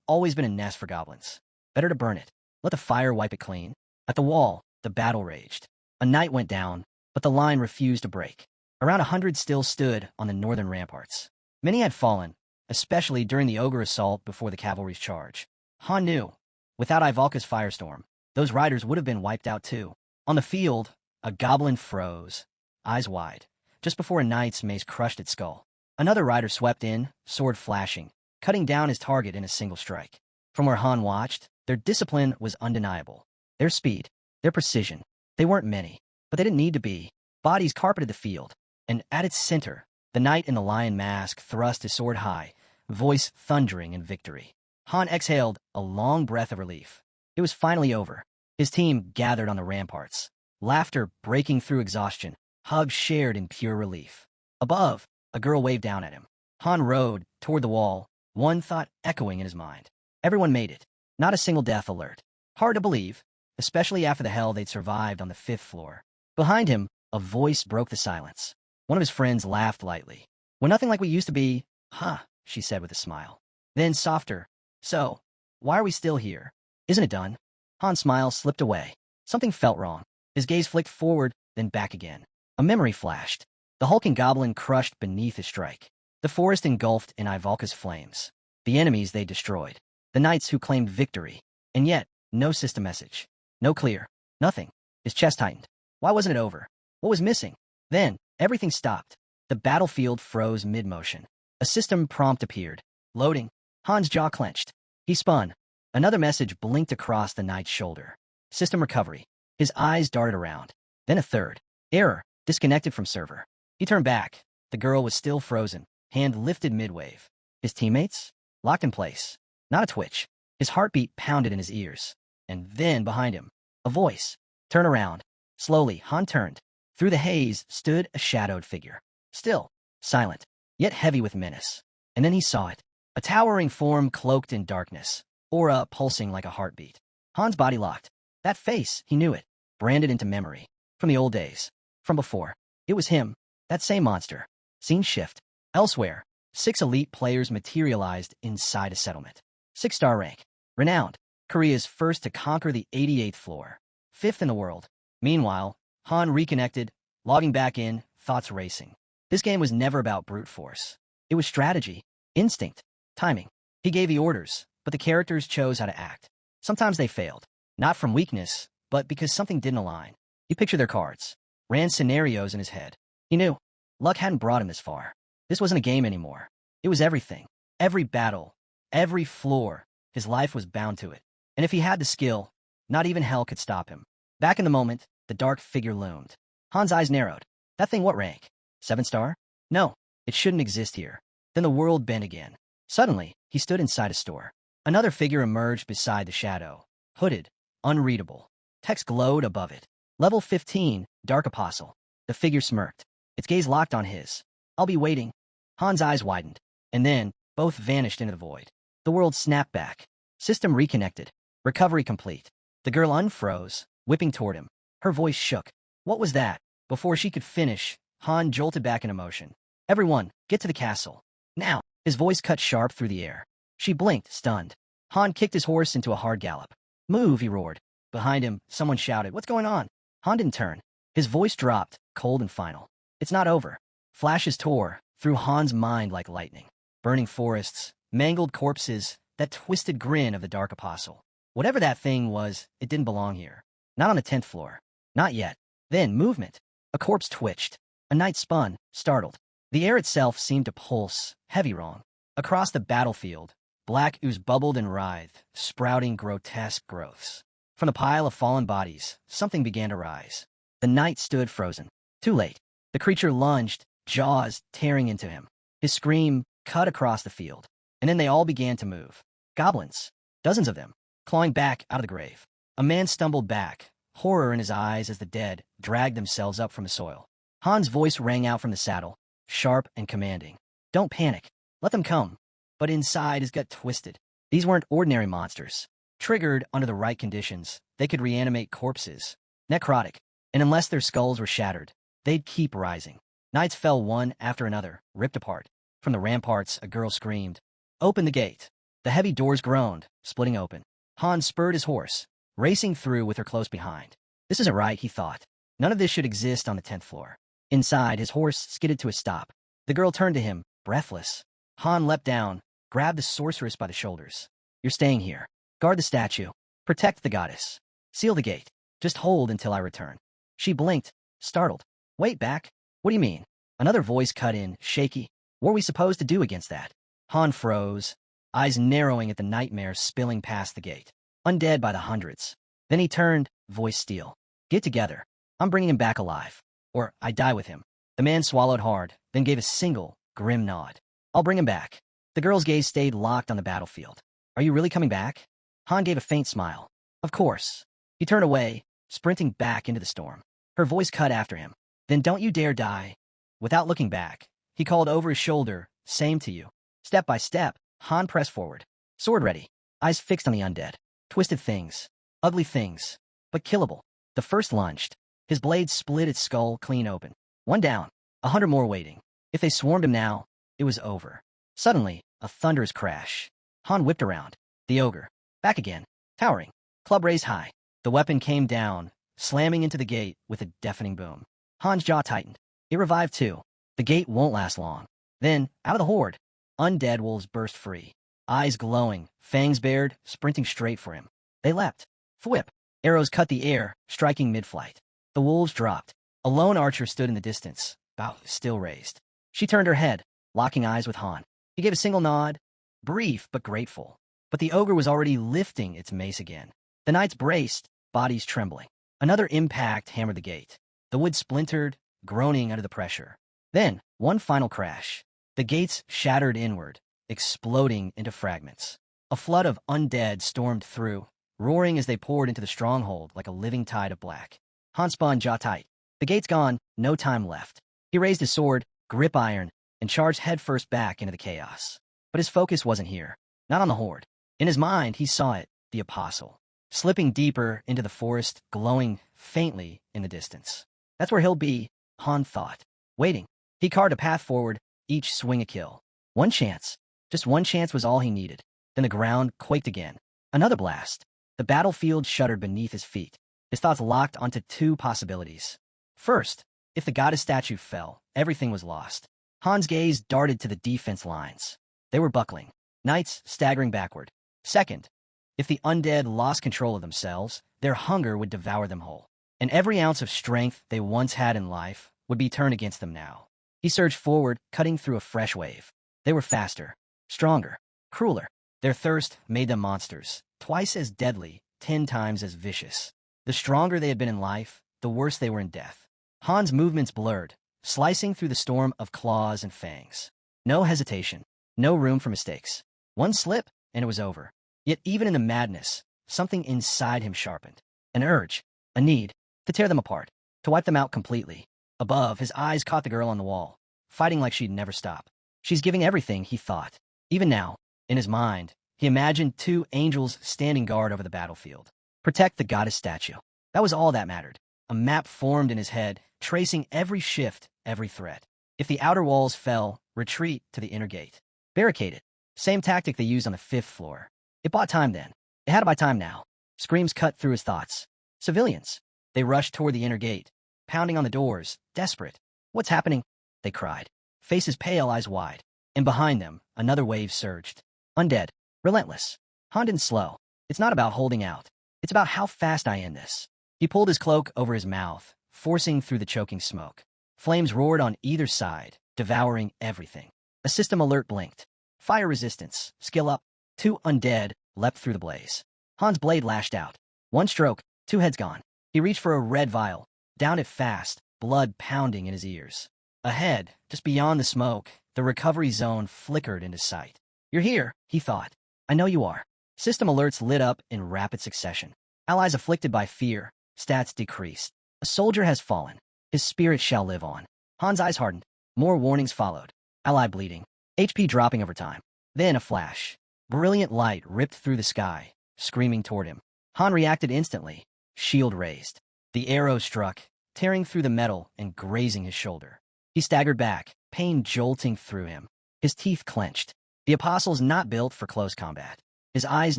always been a nest for goblins. Better to burn it. Let the fire wipe it clean. At the wall, the battle raged. A knight went down, but the line refused to break. Around 100 still stood on the northern ramparts. Many had fallen, especially during the ogre assault before the cavalry's charge. Han knew, without Ivalka's firestorm, those riders would have been wiped out too. On the field, a goblin froze, eyes wide, just before a knight's mace crushed its skull. Another rider swept in, sword flashing, cutting down his target in a single strike. From where Han watched, their discipline was undeniable. Their speed, their precision. They weren't many, but they didn't need to be. Bodies carpeted the field, and at its center, the knight in the lion mask thrust his sword high, voice thundering in victory. Han exhaled a long breath of relief. It was finally over. His team gathered on the ramparts, laughter breaking through exhaustion, hugs shared in pure relief. Above, a girl waved down at him. Han rode toward the wall, one thought echoing in his mind. Everyone made it. Not a single death alert. Hard to believe, especially after the hell they'd survived on the 5th floor. Behind him, a voice broke the silence. One of his friends laughed lightly. "We're nothing like we used to be." "Huh," she said with a smile. Then softer, "So, why are we still here? Isn't it done?" Han's smile slipped away. Something felt wrong. His gaze flicked forward, then back again. A memory flashed. The hulking goblin crushed beneath his strike. The forest engulfed in Ivalka's flames. The enemies they destroyed. The knights who claimed victory. And yet, no system message. No clear. Nothing. His chest tightened. Why wasn't it over? What was missing? Then, everything stopped. The battlefield froze mid-motion. A system prompt appeared. Loading. Han's jaw clenched. He spun. Another message blinked across the knight's shoulder. System recovery. His eyes darted around. Then a third. Error. Disconnected from server. He turned back. The girl was still frozen, hand lifted mid-wave. His teammates? Locked in place. Not a twitch. His heartbeat pounded in his ears. And then, behind him, a voice. "Turn around." Slowly, Han turned. Through the haze stood a shadowed figure. Still, silent, yet heavy with menace. And then he saw it. A towering form cloaked in darkness, aura pulsing like a heartbeat. Han's body locked. That face, he knew it, branded into memory. From the old days. From before. It was him, that same monster. Scene shift. Elsewhere, 6 elite players materialized inside a settlement. 6-star rank. Renowned. Korea's first to conquer the 88th floor. 5th in the world. Meanwhile, Han reconnected, logging back in, thoughts racing. This game was never about brute force. It was strategy, instinct, timing. He gave the orders, but the characters chose how to act. Sometimes they failed. Not from weakness, but because something didn't align. He pictured their cards, ran scenarios in his head. He knew. Luck hadn't brought him this far. This wasn't a game anymore. It was everything. Every battle, every floor, his life was bound to it. And if he had the skill, not even hell could stop him. Back in the moment, the dark figure loomed. Han's eyes narrowed. That thing what rank? 7-star? No, it shouldn't exist here. Then the world bent again. Suddenly, he stood inside a store. Another figure emerged beside the shadow. Hooded, unreadable. Text glowed above it. Level 15, Dark Apostle. The figure smirked. Its gaze locked on his. "I'll be waiting." Han's eyes widened. And then, both vanished into the void. The world snapped back. System reconnected. Recovery complete. The girl unfroze, whipping toward him. Her voice shook. What was that? Before she could finish, Han jolted back into motion. "Everyone, get to the castle. Now!" His voice cut sharp through the air. She blinked, stunned. Han kicked his horse into a hard gallop. "Move," he roared. Behind him, someone shouted, "What's going on?" Han didn't turn. His voice dropped, cold and final. "It's not over." Flashes tore, through Han's mind like lightning. Burning forests, mangled corpses, that twisted grin of the Dark Apostle. Whatever that thing was, it didn't belong here. Not on the 10th floor. Not yet. Then, movement. A corpse twitched. A knight spun, startled. The air itself seemed to pulse, heavy wrong. Across the battlefield, black ooze bubbled and writhed, sprouting grotesque growths. From the pile of fallen bodies, something began to rise. The knight stood frozen. Too late. The creature lunged, jaws tearing into him. His scream cut across the field. And then they all began to move. Goblins. Dozens of them, clawing back out of the grave. A man stumbled back, horror in his eyes as the dead dragged themselves up from the soil. Han's voice rang out from the saddle, sharp and commanding. Don't panic. Let them come. But inside his gut twisted. These weren't ordinary monsters. Triggered under the right conditions, they could reanimate corpses. Necrotic. And unless their skulls were shattered, they'd keep rising. Knights fell one after another, ripped apart. From the ramparts, a girl screamed. Open the gate. The heavy doors groaned, splitting open. Han spurred his horse, racing through with her close behind. This isn't right, he thought. None of this should exist on the 10th floor. Inside, his horse skidded to a stop. The girl turned to him, breathless. Han leapt down, grabbed the sorceress by the shoulders. You're staying here. Guard the statue. Protect the goddess. Seal the gate. Just hold until I return. She blinked, startled. Wait back. What do you mean? Another voice cut in, shaky. What were we supposed to do against that? Han froze, eyes narrowing at the nightmare spilling past the gate. Undead by the hundreds. Then he turned, voice steel. Get together. I'm bringing him back alive. Or I die with him. The man swallowed hard, then gave a single, grim nod. I'll bring him back. The girl's gaze stayed locked on the battlefield. Are you really coming back? Han gave a faint smile. Of course. He turned away, sprinting back into the storm. Her voice cut after him. Then don't you dare die. Without looking back, he called over his shoulder, same to you. Step by step, Han pressed forward. Sword ready, eyes fixed on the undead. Twisted things, ugly things, but killable. The first lunged. His blade split its skull clean open. One down, 100 more waiting. If they swarmed him now, it was over. Suddenly, a thunderous crash. Han whipped around. The ogre. Back again. Towering. Club raised high. The weapon came down, slamming into the gate with a deafening boom. Han's jaw tightened. It revived too. The gate won't last long. Then, out of the horde, undead wolves burst free. Eyes glowing, fangs bared, sprinting straight for him. They leapt. Thwip. Arrows cut the air, striking mid-flight. The wolves dropped. A lone archer stood in the distance, bow still raised. She turned her head, locking eyes with Han. He gave a single nod, brief but grateful. But the ogre was already lifting its mace again. The knights braced, bodies trembling. Another impact hammered the gate. The wood splintered, groaning under the pressure. Then, one final crash. The gates shattered inward, exploding into fragments. A flood of undead stormed through, roaring as they poured into the stronghold like a living tide of black. Han spun jaw tight. The gate's gone, no time left. He raised his sword, grip iron, and charged headfirst back into the chaos. But his focus wasn't here, not on the horde. In his mind, he saw it, the apostle, slipping deeper into the forest, glowing faintly in the distance. That's where he'll be, Han thought. Waiting. He carved a path forward, each swing a kill. One chance. Just one chance was all he needed. Then the ground quaked again. Another blast. The battlefield shuddered beneath his feet. His thoughts locked onto two possibilities. First, if the goddess statue fell, everything was lost. Han's gaze darted to the defense lines. They were buckling. Knights staggering backward. Second, if the undead lost control of themselves, their hunger would devour them whole. And every ounce of strength they once had in life would be turned against them now. He surged forward, cutting through a fresh wave. They were faster, stronger, crueler. Their thirst made them monsters, twice as deadly, 10 times as vicious. The stronger they had been in life, the worse they were in death. Han's movements blurred, slicing through the storm of claws and fangs. No hesitation, no room for mistakes. One slip, and it was over. Yet even in the madness, something inside him sharpened. An urge, a need, to tear them apart, to wipe them out completely. Above, his eyes caught the girl on the wall, fighting like she'd never stop. She's giving everything, he thought. Even now, in his mind, he imagined 2 angels standing guard over the battlefield. Protect the goddess statue. That was all that mattered. A map formed in his head, tracing every shift, every threat. If the outer walls fell, retreat to the inner gate. Barricade it. Same tactic they used on the 5th floor. It bought time then. It had to buy time now. Screams cut through his thoughts. Civilians. They rushed toward the inner gate, pounding on the doors, desperate. What's happening? They cried. faces pale, eyes wide. And behind them, another wave surged. Undead. Relentless. Han didn't slow. It's not about holding out. It's about how fast I end this. He pulled his cloak over his mouth, forcing through the choking smoke. Flames roared on either side, devouring everything. A system alert blinked. Fire resistance. Skill up. 2 undead leapt through the blaze. Han's blade lashed out. 1 stroke, 2 heads gone. He reached for a red vial, downed it fast, blood pounding in his ears. Ahead, just beyond the smoke, the recovery zone flickered into sight. You're here, he thought. I know you are. System alerts lit up in rapid succession. Allies afflicted by fear, stats decreased. A soldier has fallen. His spirit shall live on. Han's eyes hardened. More warnings followed. Ally bleeding. HP dropping over time. Then a flash. Brilliant light ripped through the sky, screaming toward him. Han reacted instantly, shield raised. The arrow struck, tearing through the metal and grazing his shoulder. He staggered back, pain jolting through him. His teeth clenched. The Apostle's not built for close combat. His eyes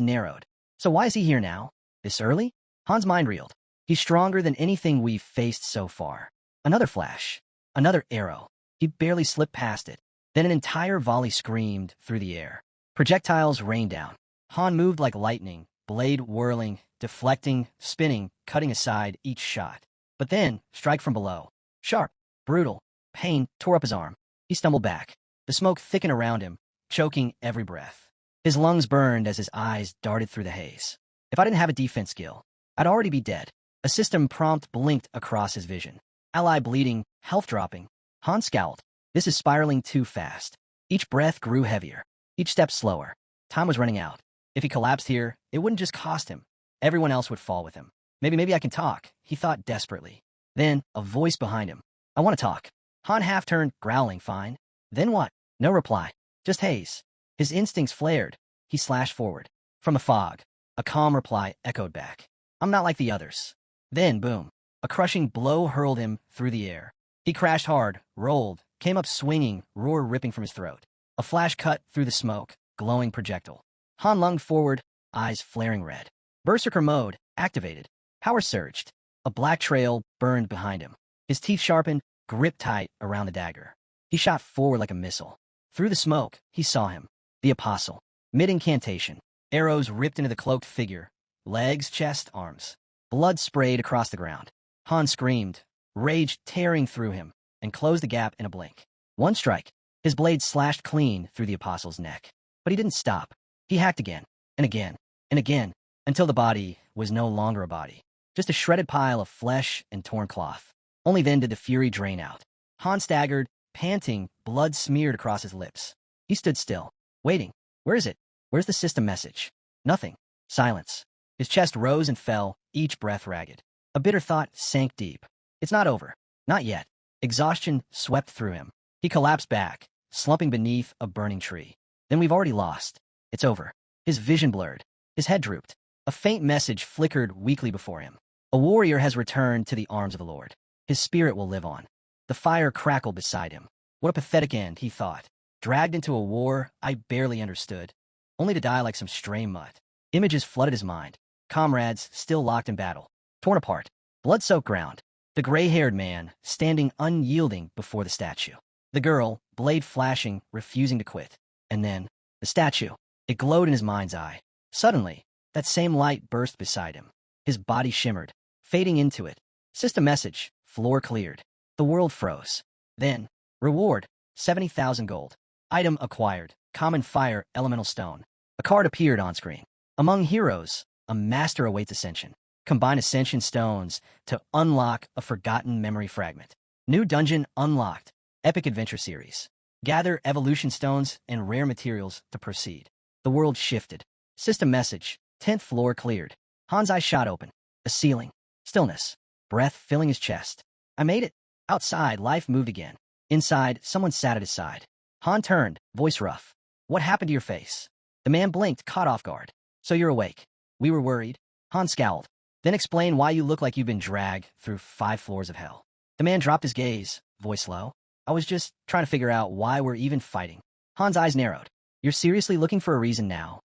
narrowed. So why is he here now? This early? Han's mind reeled. He's stronger than anything we've faced so far. Another flash. Another arrow. He barely slipped past it. Then an entire volley screamed through the air. Projectiles rained down. Han moved like lightning, blade whirling, deflecting, spinning, cutting aside each shot. But then, strike from below. Sharp, brutal, pain tore up his arm. He stumbled back. The smoke thickened around him, choking every breath. His lungs burned as his eyes darted through the haze. If I didn't have a defense skill, I'd already be dead. A system prompt blinked across his vision. Ally bleeding, health dropping. Han scowled. This is spiraling too fast. Each breath grew heavier. Each step slower. Time was running out. If he collapsed here, it wouldn't just cost him. Everyone else would fall with him. Maybe I can talk, he thought desperately. Then, a voice behind him. I want to talk. Han half-turned, growling, fine. Then what? No reply. Just haze. His instincts flared. He slashed forward. From the fog, a calm reply echoed back. I'm not like the others. Then, boom. A crushing blow hurled him through the air. He crashed hard, rolled, came up swinging, roar ripping from his throat. A flash cut through the smoke, glowing projectile. Han lunged forward, eyes flaring red. Berserker mode activated. Power surged. A black trail burned behind him. His teeth sharpened, grip tight around the dagger. He shot forward like a missile. Through the smoke, he saw him. The Apostle. Mid-incantation. Arrows ripped into the cloaked figure. Legs, chest, arms. Blood sprayed across the ground. Han screamed, rage tearing through him, and closed the gap in a blink. 1 strike. His blade slashed clean through the Apostle's neck. But he didn't stop. He hacked again, and again, and again, until the body was no longer a body. Just a shredded pile of flesh and torn cloth. Only then did the fury drain out. Han staggered, panting, blood smeared across his lips. He stood still, waiting. Where is it? Where's the system message? Nothing. Silence. His chest rose and fell, each breath ragged. A bitter thought sank deep. It's not over. Not yet. Exhaustion swept through him. He collapsed back, slumping beneath a burning tree. Then we've already lost. It's over. His vision blurred. His head drooped. A faint message flickered weakly before him. A warrior has returned to the arms of the Lord. His spirit will live on. The fire crackled beside him. What a pathetic end, he thought. Dragged into a war I barely understood, only to die like some stray mutt. Images flooded his mind. Comrades still locked in battle. Torn apart. Blood-soaked ground. The gray-haired man standing unyielding before the statue. The girl, blade flashing, refusing to quit. And then, the statue. It glowed in his mind's eye. Suddenly, that same light burst beside him. His body shimmered, fading into it. System message. Floor cleared. The world froze. Then, reward. 70,000 gold. Item acquired. Common fire, elemental stone. A card appeared on screen. Among heroes, a master awaits ascension. Combine ascension stones to unlock a forgotten memory fragment. New dungeon unlocked. Epic adventure series. Gather evolution stones and rare materials to proceed. The world shifted. System message. 10th floor cleared. Han's eyes shot open. A ceiling. Stillness. Breath filling his chest. I made it. Outside, life moved again. Inside, someone sat at his side. Han turned, voice rough. What happened to your face? The man blinked, caught off guard. So you're awake. We were worried. Han scowled. Then explain why you look like you've been dragged through 5 floors of hell. The man dropped his gaze, voice low. I was just trying to figure out why we're even fighting. Han's eyes narrowed. You're seriously looking for a reason now?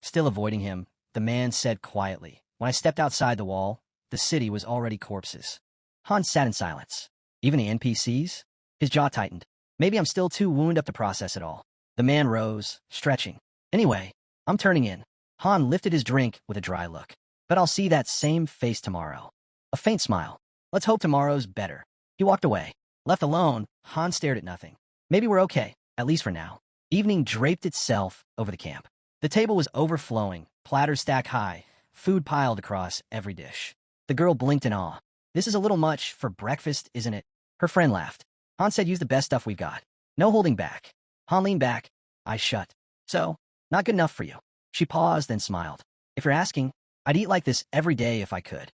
Still avoiding him, the man said quietly. When I stepped outside the wall, the city was already corpses. Han sat in silence. Even the NPCs? His jaw tightened. Maybe I'm still too wound up to process it all. The man rose, stretching. Anyway, I'm turning in. Han lifted his drink with a dry look. But I'll see that same face tomorrow. A faint smile. Let's hope tomorrow's better. He walked away. Left alone, Han stared at nothing. Maybe we're okay, at least for now. Evening draped itself over the camp. The table was overflowing, platters stacked high, food piled across every dish. The girl blinked in awe. This is a little much for breakfast, isn't it? Her friend laughed. Han said use the best stuff we've got. No holding back. Han leaned back. Eyes shut. So, not good enough for you. She paused, then smiled. If you're asking, I'd eat like this every day if I could.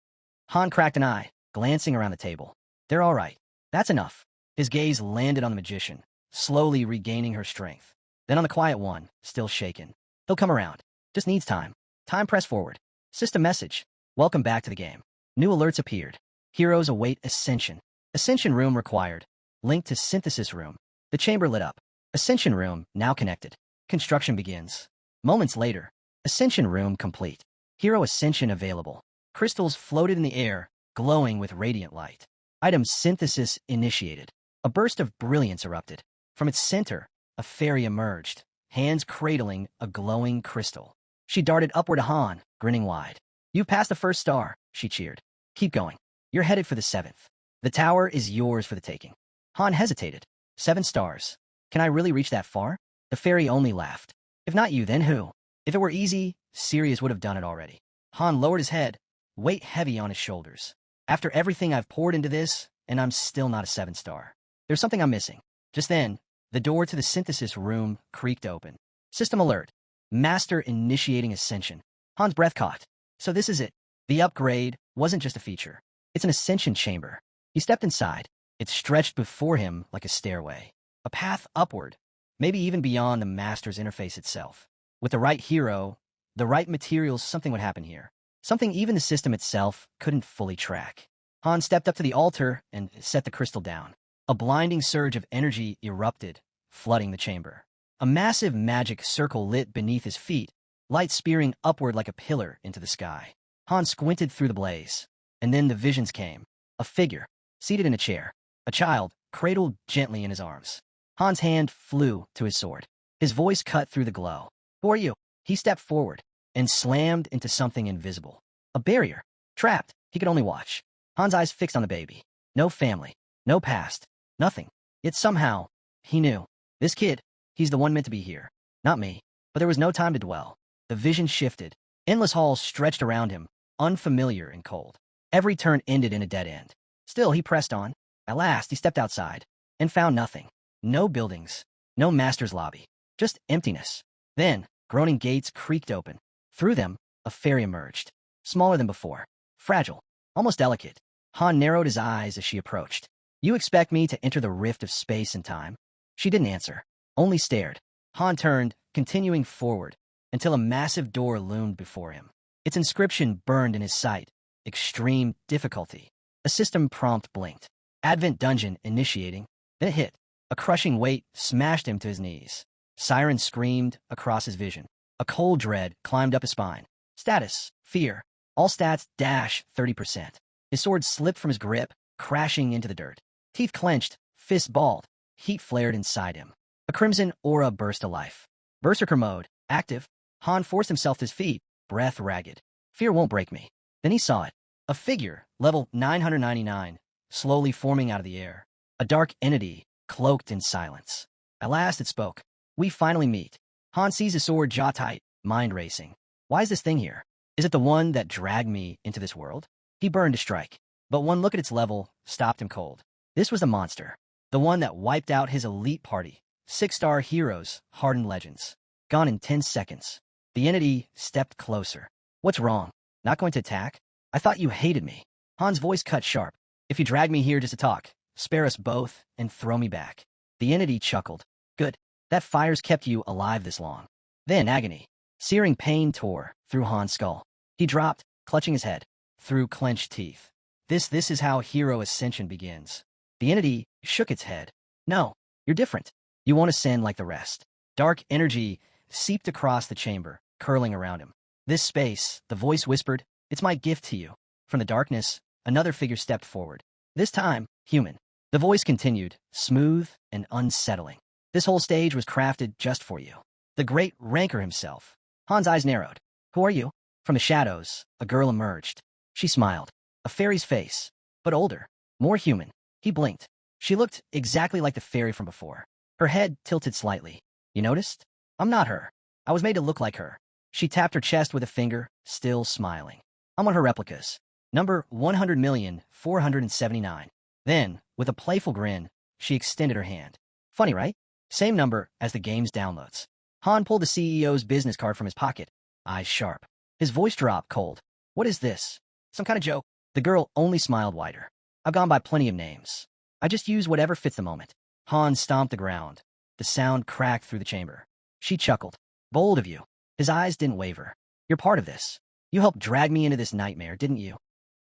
Han cracked an eye, glancing around the table. They're all right. That's enough. His gaze landed on the magician, slowly regaining her strength. Then on the quiet one, still shaken. He'll come around. Just needs time. Time press forward. System message. Welcome back to the game. New alerts appeared. Heroes await ascension. Ascension room required. Link to synthesis room. The chamber lit up. Ascension room now connected. Construction begins. Moments later. Ascension room complete. Hero ascension available. Crystals floated in the air, glowing with radiant light. Item synthesis initiated. A burst of brilliance erupted. From its center, a fairy emerged, hands cradling a glowing crystal. She darted upward to Han, grinning wide. You've passed the first star, she cheered. Keep going. You're headed for the 7th. The tower is yours for the taking. Han hesitated. 7 stars. Can I really reach that far? The fairy only laughed. If not you, then who? If it were easy, Sirius would have done it already. Han lowered his head, weight heavy on his shoulders. After everything I've poured into this, and I'm still not a 7-star. There's something I'm missing. Just then, the door to the synthesis room creaked open. System alert. Master initiating ascension. Han's breath caught. So this is it. The upgrade wasn't just a feature. It's an ascension chamber. He stepped inside. It stretched before him like a stairway. A path upward, maybe even beyond the Master's interface itself. With the right hero, the right materials, something would happen here. Something even the system itself couldn't fully track. Han stepped up to the altar and set the crystal down. A blinding surge of energy erupted, flooding the chamber. A massive magic circle lit beneath his feet, light spearing upward like a pillar into the sky. Han squinted through the blaze. And then the visions came. A figure, seated in a chair. A child, cradled gently in his arms. Han's hand flew to his sword. His voice cut through the glow. Who are you? He stepped forward and slammed into something invisible. A barrier. Trapped, he could only watch. Han's eyes fixed on the baby. No family. No past. Nothing. Yet somehow, he knew. This kid, he's the one meant to be here. Not me. But there was no time to dwell. The vision shifted. Endless halls stretched around him, unfamiliar and cold. Every turn ended in a dead end. Still, he pressed on. At last, he stepped outside and found nothing. No buildings. No master's lobby. Just emptiness. Then, groaning gates creaked open. Through them, a fairy emerged. Smaller than before. Fragile. Almost delicate. Han narrowed his eyes as she approached. You expect me to enter the rift of space and time? She didn't answer. Only stared. Han turned, continuing forward, until a massive door loomed before him. Its inscription burned in his sight. Extreme difficulty. A system prompt blinked. Advent dungeon initiating. Then it hit. A crushing weight smashed him to his knees. Siren screamed across his vision. A cold dread climbed up his spine. Status, fear. All stats dash 30%. His sword slipped from his grip, crashing into the dirt. Teeth clenched, fists balled. Heat flared inside him. A crimson aura burst to life. Berserker mode, active. Han forced himself to his feet, breath ragged. Fear won't break me. Then he saw it. A figure, level 999, slowly forming out of the air. A dark entity, cloaked in silence. At last it spoke. We finally meet. Han seized his sword jaw tight, mind racing. Why is this thing here? Is it the one that dragged me into this world? He burned to strike. But one look at its level stopped him cold. This was the monster. The one that wiped out his elite party. 6-star heroes, hardened legends. Gone in 10 seconds. The entity stepped closer. What's wrong? Not going to attack? I thought you hated me. Han's voice cut sharp. If you drag me here just to talk, spare us both and throw me back. The entity chuckled. Good. That fire's kept you alive this long. Then agony. Searing pain tore through Han's skull. He dropped, clutching his head, through clenched teeth. This is how hero ascension begins. The entity shook its head. No, you're different. You won't ascend like the rest. Dark energy seeped across the chamber, curling around him. This space, the voice whispered, it's my gift to you. From the darkness, another figure stepped forward. This time, human. The voice continued, smooth and unsettling. This whole stage was crafted just for you. The great ranker himself. Han's eyes narrowed. Who are you? From the shadows, a girl emerged. She smiled. A fairy's face, but older, more human. He blinked. She looked exactly like the fairy from before. Her head tilted slightly. You noticed? I'm not her. I was made to look like her. She tapped her chest with a finger, still smiling. I'm one of her replicas. Number 100,479. Then, with a playful grin, she extended her hand. Funny, right? Same number as the game's downloads. Han pulled the CEO's business card from his pocket, eyes sharp. His voice dropped cold. What is this? Some kind of joke? The girl only smiled wider. I've gone by plenty of names. I just use whatever fits the moment. Han stomped the ground. The sound cracked through the chamber. She chuckled. Bold of you. His eyes didn't waver. You're part of this. You helped drag me into this nightmare, didn't you?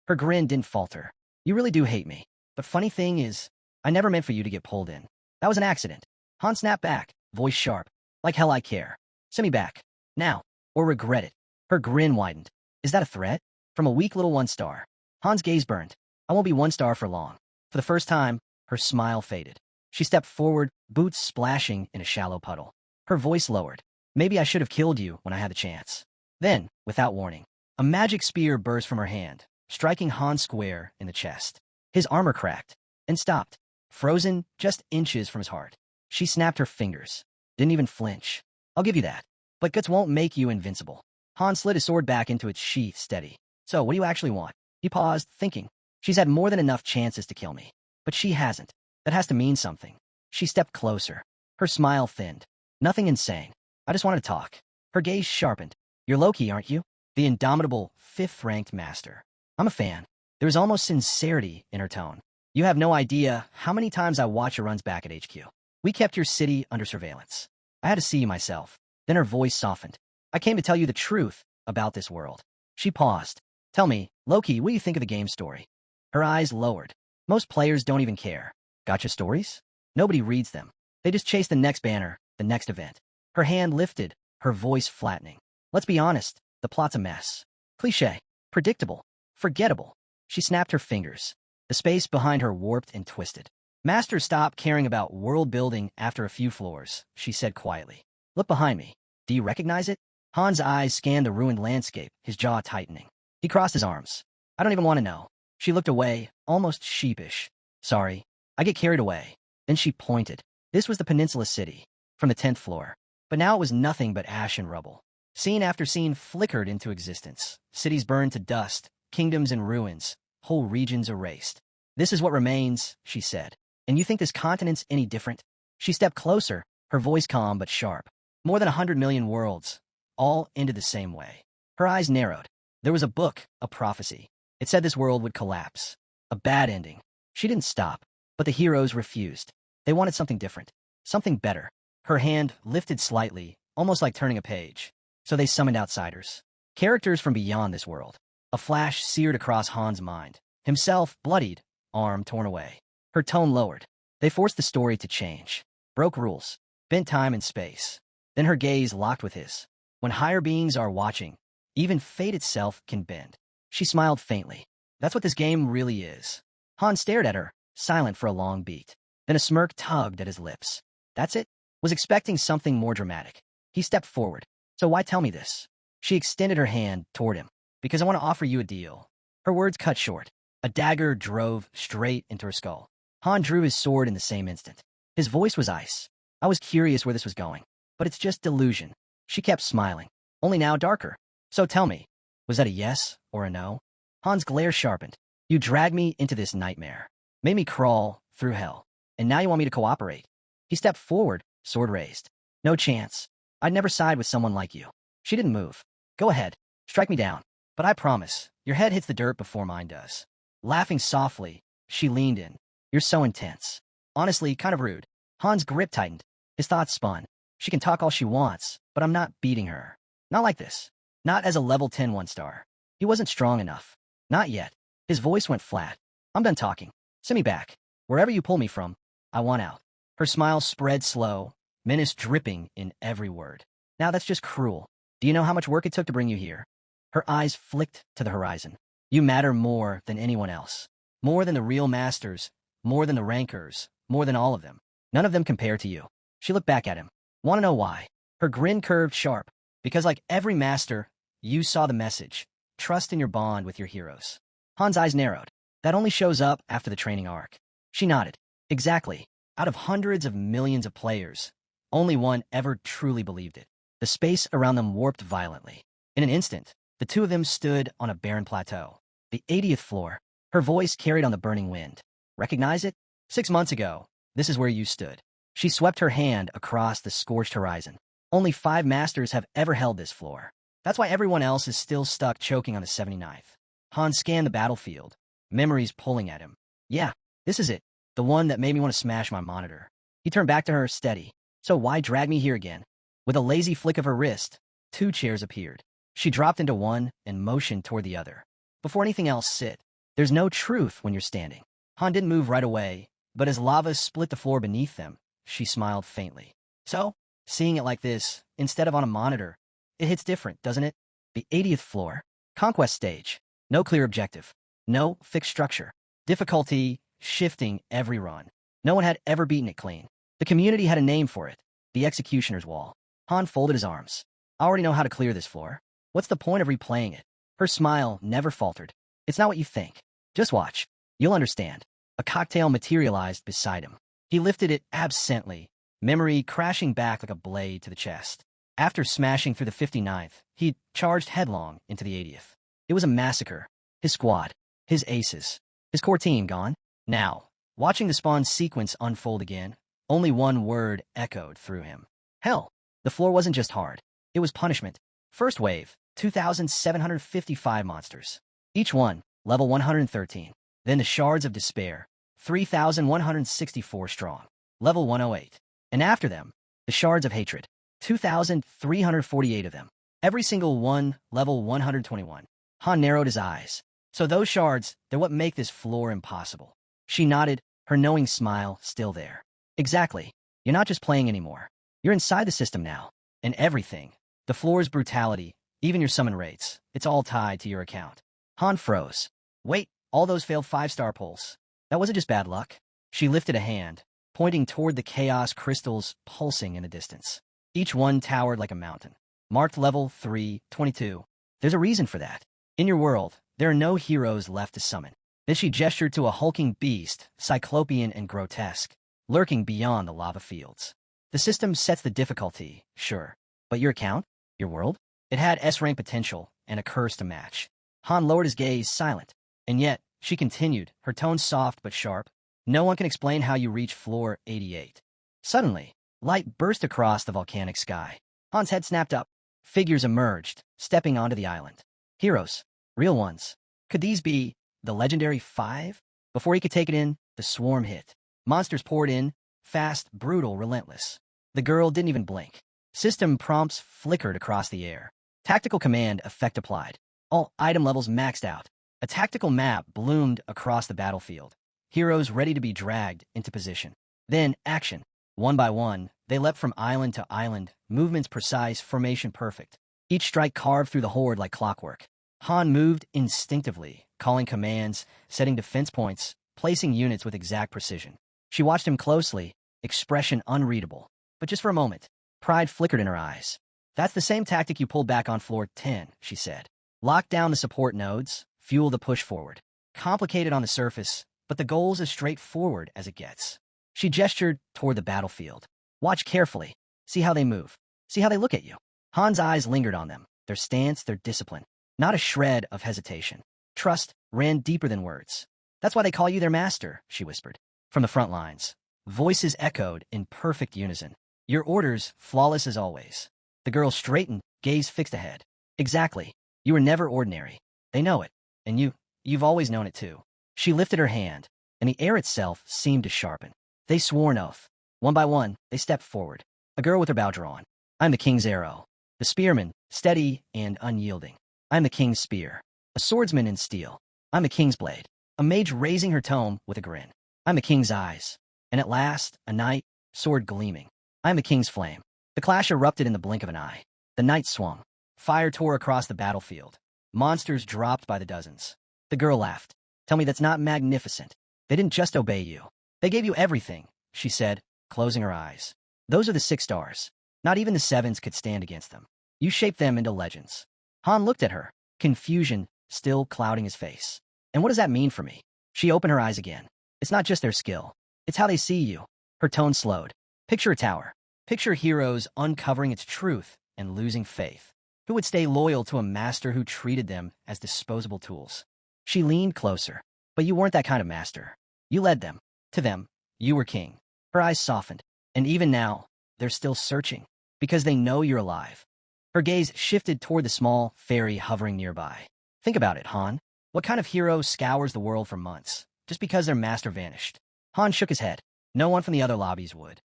Her grin didn't falter. You really do hate me. But funny thing is, I never meant for you to get pulled in. That was an accident. Han snapped back, voice sharp. Like hell I care. Send me back. Now. Or regret it. Her grin widened. Is that a threat? From a weak little 1 star. Han's gaze burned. I won't be 1 star for long. For the first time, her smile faded. She stepped forward, boots splashing in a shallow puddle. Her voice lowered. Maybe I should have killed you when I had the chance. Then, without warning, a magic spear burst from her hand, striking Han square in the chest. His armor cracked and stopped, frozen just inches from his heart. She snapped her fingers. Didn't even flinch. I'll give you that. But guts won't make you invincible. Han slid his sword back into its sheath steady. So, what do you actually want? He paused, thinking. She's had more than enough chances to kill me. But she hasn't. That has to mean something. She stepped closer. Her smile thinned. Nothing insane. I just want to talk. Her gaze sharpened. You're Loki, aren't you? The indomitable, 5th-ranked master. I'm a fan. There was almost sincerity in her tone. You have no idea how many times I watch your runs back at HQ. We kept your city under surveillance. I had to see you myself. Then her voice softened. I came to tell you the truth about this world. She paused. Tell me, Loki, what do you think of the game story? Her eyes lowered. Most players don't even care. Gotcha stories? Nobody reads them. They just chase the next banner, the next event. Her hand lifted, her voice flattening. Let's be honest, the plot's a mess. Cliché. Predictable. Forgettable. She snapped her fingers. The space behind her warped and twisted. Masters stop caring about world building after a few floors, she said quietly. Look behind me. Do you recognize it? Han's eyes scanned the ruined landscape, his jaw tightening. He crossed his arms. I don't even want to know. She looked away, almost sheepish. Sorry. I get carried away. Then she pointed. This was the Peninsula City, from the 10th floor. But now it was nothing but ash and rubble. Scene after scene flickered into existence. Cities burned to dust, kingdoms in ruins, whole regions erased. This is what remains, she said. And you think this continent's any different? She stepped closer, her voice calm but sharp. More than 100 million worlds, all ended the same way. Her eyes narrowed. There was a book, a prophecy. It said this world would collapse. A bad ending. She didn't stop, but the heroes refused. They wanted something different, something better. Her hand lifted slightly, almost like turning a page. So they summoned outsiders. Characters from beyond this world. A flash seared across Han's mind. Himself, bloodied, arm torn away. Her tone lowered. They forced the story to change. Broke rules. Bent time and space. Then her gaze locked with his. When higher beings are watching, even fate itself can bend. She smiled faintly. That's what this game really is. Han stared at her, silent for a long beat. Then a smirk tugged at his lips. That's it? Was expecting something more dramatic. He stepped forward. So why tell me this? She extended her hand toward him. Because I want to offer you a deal. Her words cut short. A dagger drove straight into her skull. Han drew his sword in the same instant. His voice was ice. I was curious where this was going. But it's just delusion. She kept smiling. Only now darker. So tell me, was that a yes or a no? Han's glare sharpened. You dragged me into this nightmare. Made me crawl through hell. And now you want me to cooperate? He stepped forward, sword raised. No chance. I'd never side with someone like you. She didn't move. Go ahead. Strike me down. But I promise, your head hits the dirt before mine does. Laughing softly, she leaned in. You're so intense. Honestly, kind of rude. Han's grip tightened. His thoughts spun. She can talk all she wants, but I'm not beating her. Not like this. Not as a level 10 1-star. He wasn't strong enough. Not yet. His voice went flat. I'm done talking. Send me back. Wherever you pull me from, I want out. Her smile spread slow, menace dripping in every word. Now that's just cruel. Do you know how much work it took to bring you here? Her eyes flicked to the horizon. You matter more than anyone else. More than the real masters, More than the rankers, more than all of them. None of them compare to you. She looked back at him. Want to know why? Her grin curved sharp. Because like every master, you saw the message. Trust in your bond with your heroes. Han's eyes narrowed. That only shows up after the training arc. She nodded. Exactly. Out of hundreds of millions of players, only one ever truly believed it. The space around them warped violently. In an instant, the two of them stood on a barren plateau. The 80th floor. Her voice carried on the burning wind. Recognize it? 6 months ago, this is where you stood. She swept her hand across the scorched horizon. Only 5 masters have ever held this floor. That's why everyone else is still stuck choking on the 79th. Han scanned the battlefield, memories pulling at him. Yeah, this is it. The one that made me want to smash my monitor. He turned back to her, steady. So why drag me here again? With a lazy flick of her wrist, 2 chairs appeared. She dropped into one and motioned toward the other. Before anything else, sit. There's no truth when you're standing. Han didn't move right away, but as lava split the floor beneath them, she smiled faintly. So, seeing it like this, instead of on a monitor, it hits different, doesn't it? The 80th floor. Conquest stage. No clear objective. No fixed structure. Difficulty shifting every run. No one had ever beaten it clean. The community had a name for it. The Executioner's Wall. Han folded his arms. I already know how to clear this floor. What's the point of replaying it? Her smile never faltered. It's not what you think. Just watch. You'll understand. A cocktail materialized beside him. He lifted it absently, memory crashing back like a blade to the chest. After smashing through the 59th, he charged headlong into the 80th. It was a massacre. His squad, his aces, his core team gone. Now, watching the spawn sequence unfold again, only one word echoed through him. Hell. The floor wasn't just hard. It was punishment. First wave, 2,755 monsters. Each one, level 113. Then the Shards of Despair, 3,164 strong, level 108. And after them, the Shards of Hatred, 2,348 of them. Every single one, level 121. Han narrowed his eyes. So those shards, they're what make this floor impossible. She nodded, her knowing smile still there. Exactly. You're not just playing anymore. You're inside the system now. And everything. The floor's brutality, even your summon rates, it's all tied to your account. Han froze. Wait, all those failed 5-star pulls. That wasn't just bad luck. She lifted a hand, pointing toward the chaos crystals pulsing in the distance. Each one towered like a mountain. Marked level 322. There's a reason for that. In your world, there are no heroes left to summon. Then she gestured to a hulking beast, cyclopean and grotesque, lurking beyond the lava fields. The system sets the difficulty, sure. But your account? Your world? It had S-rank potential and a curse to match. Han lowered his gaze, silent. And yet, she continued, her tone soft but sharp. No one can explain how you reach floor 88. Suddenly, light burst across the volcanic sky. Han's head snapped up. Figures emerged, stepping onto the island. Heroes. Real ones. Could these be the legendary 5? Before he could take it in, the swarm hit. Monsters poured in, fast, brutal, relentless. The girl didn't even blink. System prompts flickered across the air. Tactical command effect applied. All item levels maxed out. A tactical map bloomed across the battlefield. Heroes ready to be dragged into position. Then, action. One by one, they leapt from island to island, movements precise, formation perfect. Each strike carved through the horde like clockwork. Han moved instinctively, calling commands, setting defense points, placing units with exact precision. She watched him closely, expression unreadable. But just for a moment, pride flickered in her eyes. That's the same tactic you pulled back on floor 10, she said. Lock down the support nodes, fuel the push forward. Complicated on the surface, but the goal's as straightforward as it gets. She gestured toward the battlefield. Watch carefully. See how they move. See how they look at you. Han's eyes lingered on them, their stance, their discipline. Not a shred of hesitation. Trust ran deeper than words. That's why they call you their master, she whispered. From the front lines, voices echoed in perfect unison. Your orders, flawless as always. The girl straightened, gaze fixed ahead. Exactly. You were never ordinary. They know it. And you've always known it too. She lifted her hand, and the air itself seemed to sharpen. They swore an oath. One by one, they stepped forward. A girl with her bow drawn. I'm the king's arrow. The spearman, steady and unyielding. I'm the king's spear. A swordsman in steel. I'm the king's blade. A mage raising her tome with a grin. I'm the king's eyes. And at last, a knight, sword gleaming. I'm the king's flame. The clash erupted in the blink of an eye. The knight swung. Fire tore across the battlefield. Monsters dropped by the dozens. The girl laughed. Tell me that's not magnificent. They didn't just obey you. They gave you everything, she said, closing her eyes. Those are the 6 stars. Not even the 7s could stand against them. You shaped them into legends. Han looked at her, confusion still clouding his face. And what does that mean for me? She opened her eyes again. It's not just their skill. It's how they see you. Her tone slowed. Picture a tower. Picture heroes uncovering its truth and losing faith. Who would stay loyal to a master who treated them as disposable tools? She leaned closer. But you weren't that kind of master. You led them. To them, you were king. Her eyes softened. And even now, they're still searching. Because they know you're alive. Her gaze shifted toward the small fairy hovering nearby. Think about it, Han. What kind of hero scours the world for months, just because their master vanished? Han shook his head. No one from the other lobbies would.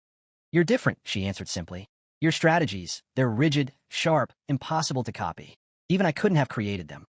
You're different, she answered simply. Your strategies, they're rigid, sharp, impossible to copy. Even I couldn't have created them.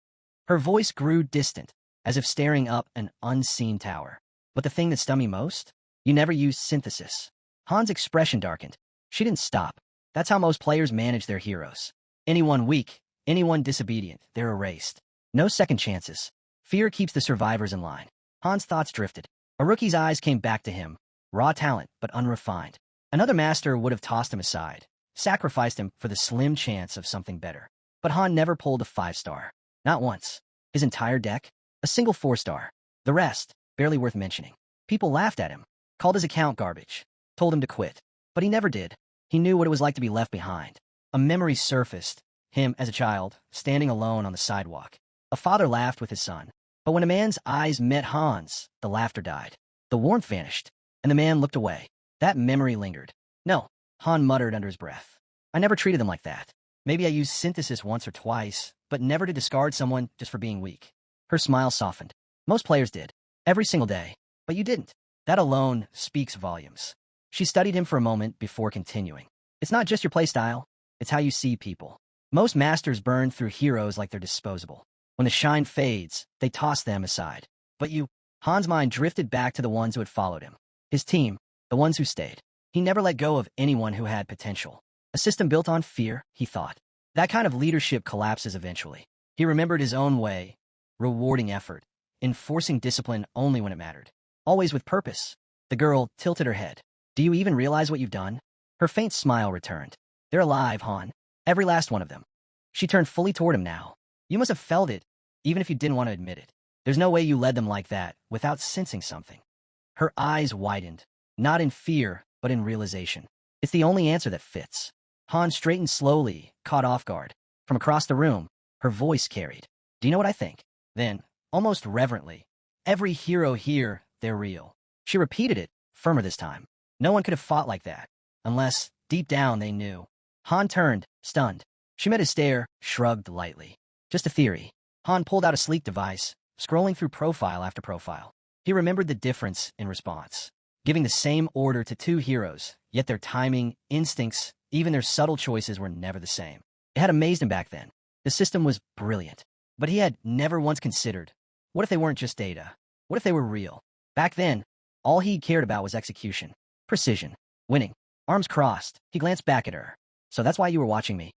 Her voice grew distant, as if staring up an unseen tower. But the thing that stung me most? You never used synthesis. Han's expression darkened. She didn't stop. That's how most players manage their heroes. Anyone weak, anyone disobedient, they're erased. No second chances. Fear keeps the survivors in line. Han's thoughts drifted. A rookie's eyes came back to him. Raw talent, but unrefined. Another master would have tossed him aside, sacrificed him for the slim chance of something better. But Han never pulled a 5-star. Not once. His entire deck? A single 4-star. The rest, barely worth mentioning. People laughed at him, called his account garbage, told him to quit. But he never did. He knew what it was like to be left behind. A memory surfaced, him as a child, standing alone on the sidewalk. A father laughed with his son. But when a man's eyes met Han's, the laughter died. The warmth vanished, and the man looked away. That memory lingered. No, Han muttered under his breath. I never treated them like that. Maybe I used synthesis once or twice, but never to discard someone just for being weak. Her smile softened. Most players did. Every single day. But you didn't. That alone speaks volumes. She studied him for a moment before continuing. It's not just your playstyle. It's how you see people. Most masters burn through heroes like they're disposable. When the shine fades, they toss them aside. But you, Han's mind drifted back to the ones who had followed him. His team, the ones who stayed. He never let go of anyone who had potential. A system built on fear, he thought. That kind of leadership collapses eventually. He remembered his own way, rewarding effort, enforcing discipline only when it mattered. Always with purpose. The girl tilted her head. Do you even realize what you've done? Her faint smile returned. They're alive, Han. Every last one of them. She turned fully toward him now. You must have felt it, even if you didn't want to admit it. There's no way you led them like that without sensing something. Her eyes widened, not in fear, but in realization. It's the only answer that fits. Han straightened slowly, caught off guard. From across the room, her voice carried. Do you know what I think? Then, almost reverently, every hero here, they're real. She repeated it, firmer this time. No one could have fought like that, unless, deep down, they knew. Han turned, stunned. She met his stare, shrugged lightly. Just a theory. Han pulled out a sleek device, scrolling through profile after profile. He remembered the difference in response. Giving the same order to 2 heroes, yet their timing, instincts, even their subtle choices were never the same. It had amazed him back then. The system was brilliant. But he had never once considered, what if they weren't just data? What if they were real? Back then, all he cared about was execution. Precision. Winning. Arms crossed, he glanced back at her. So that's why you were watching me?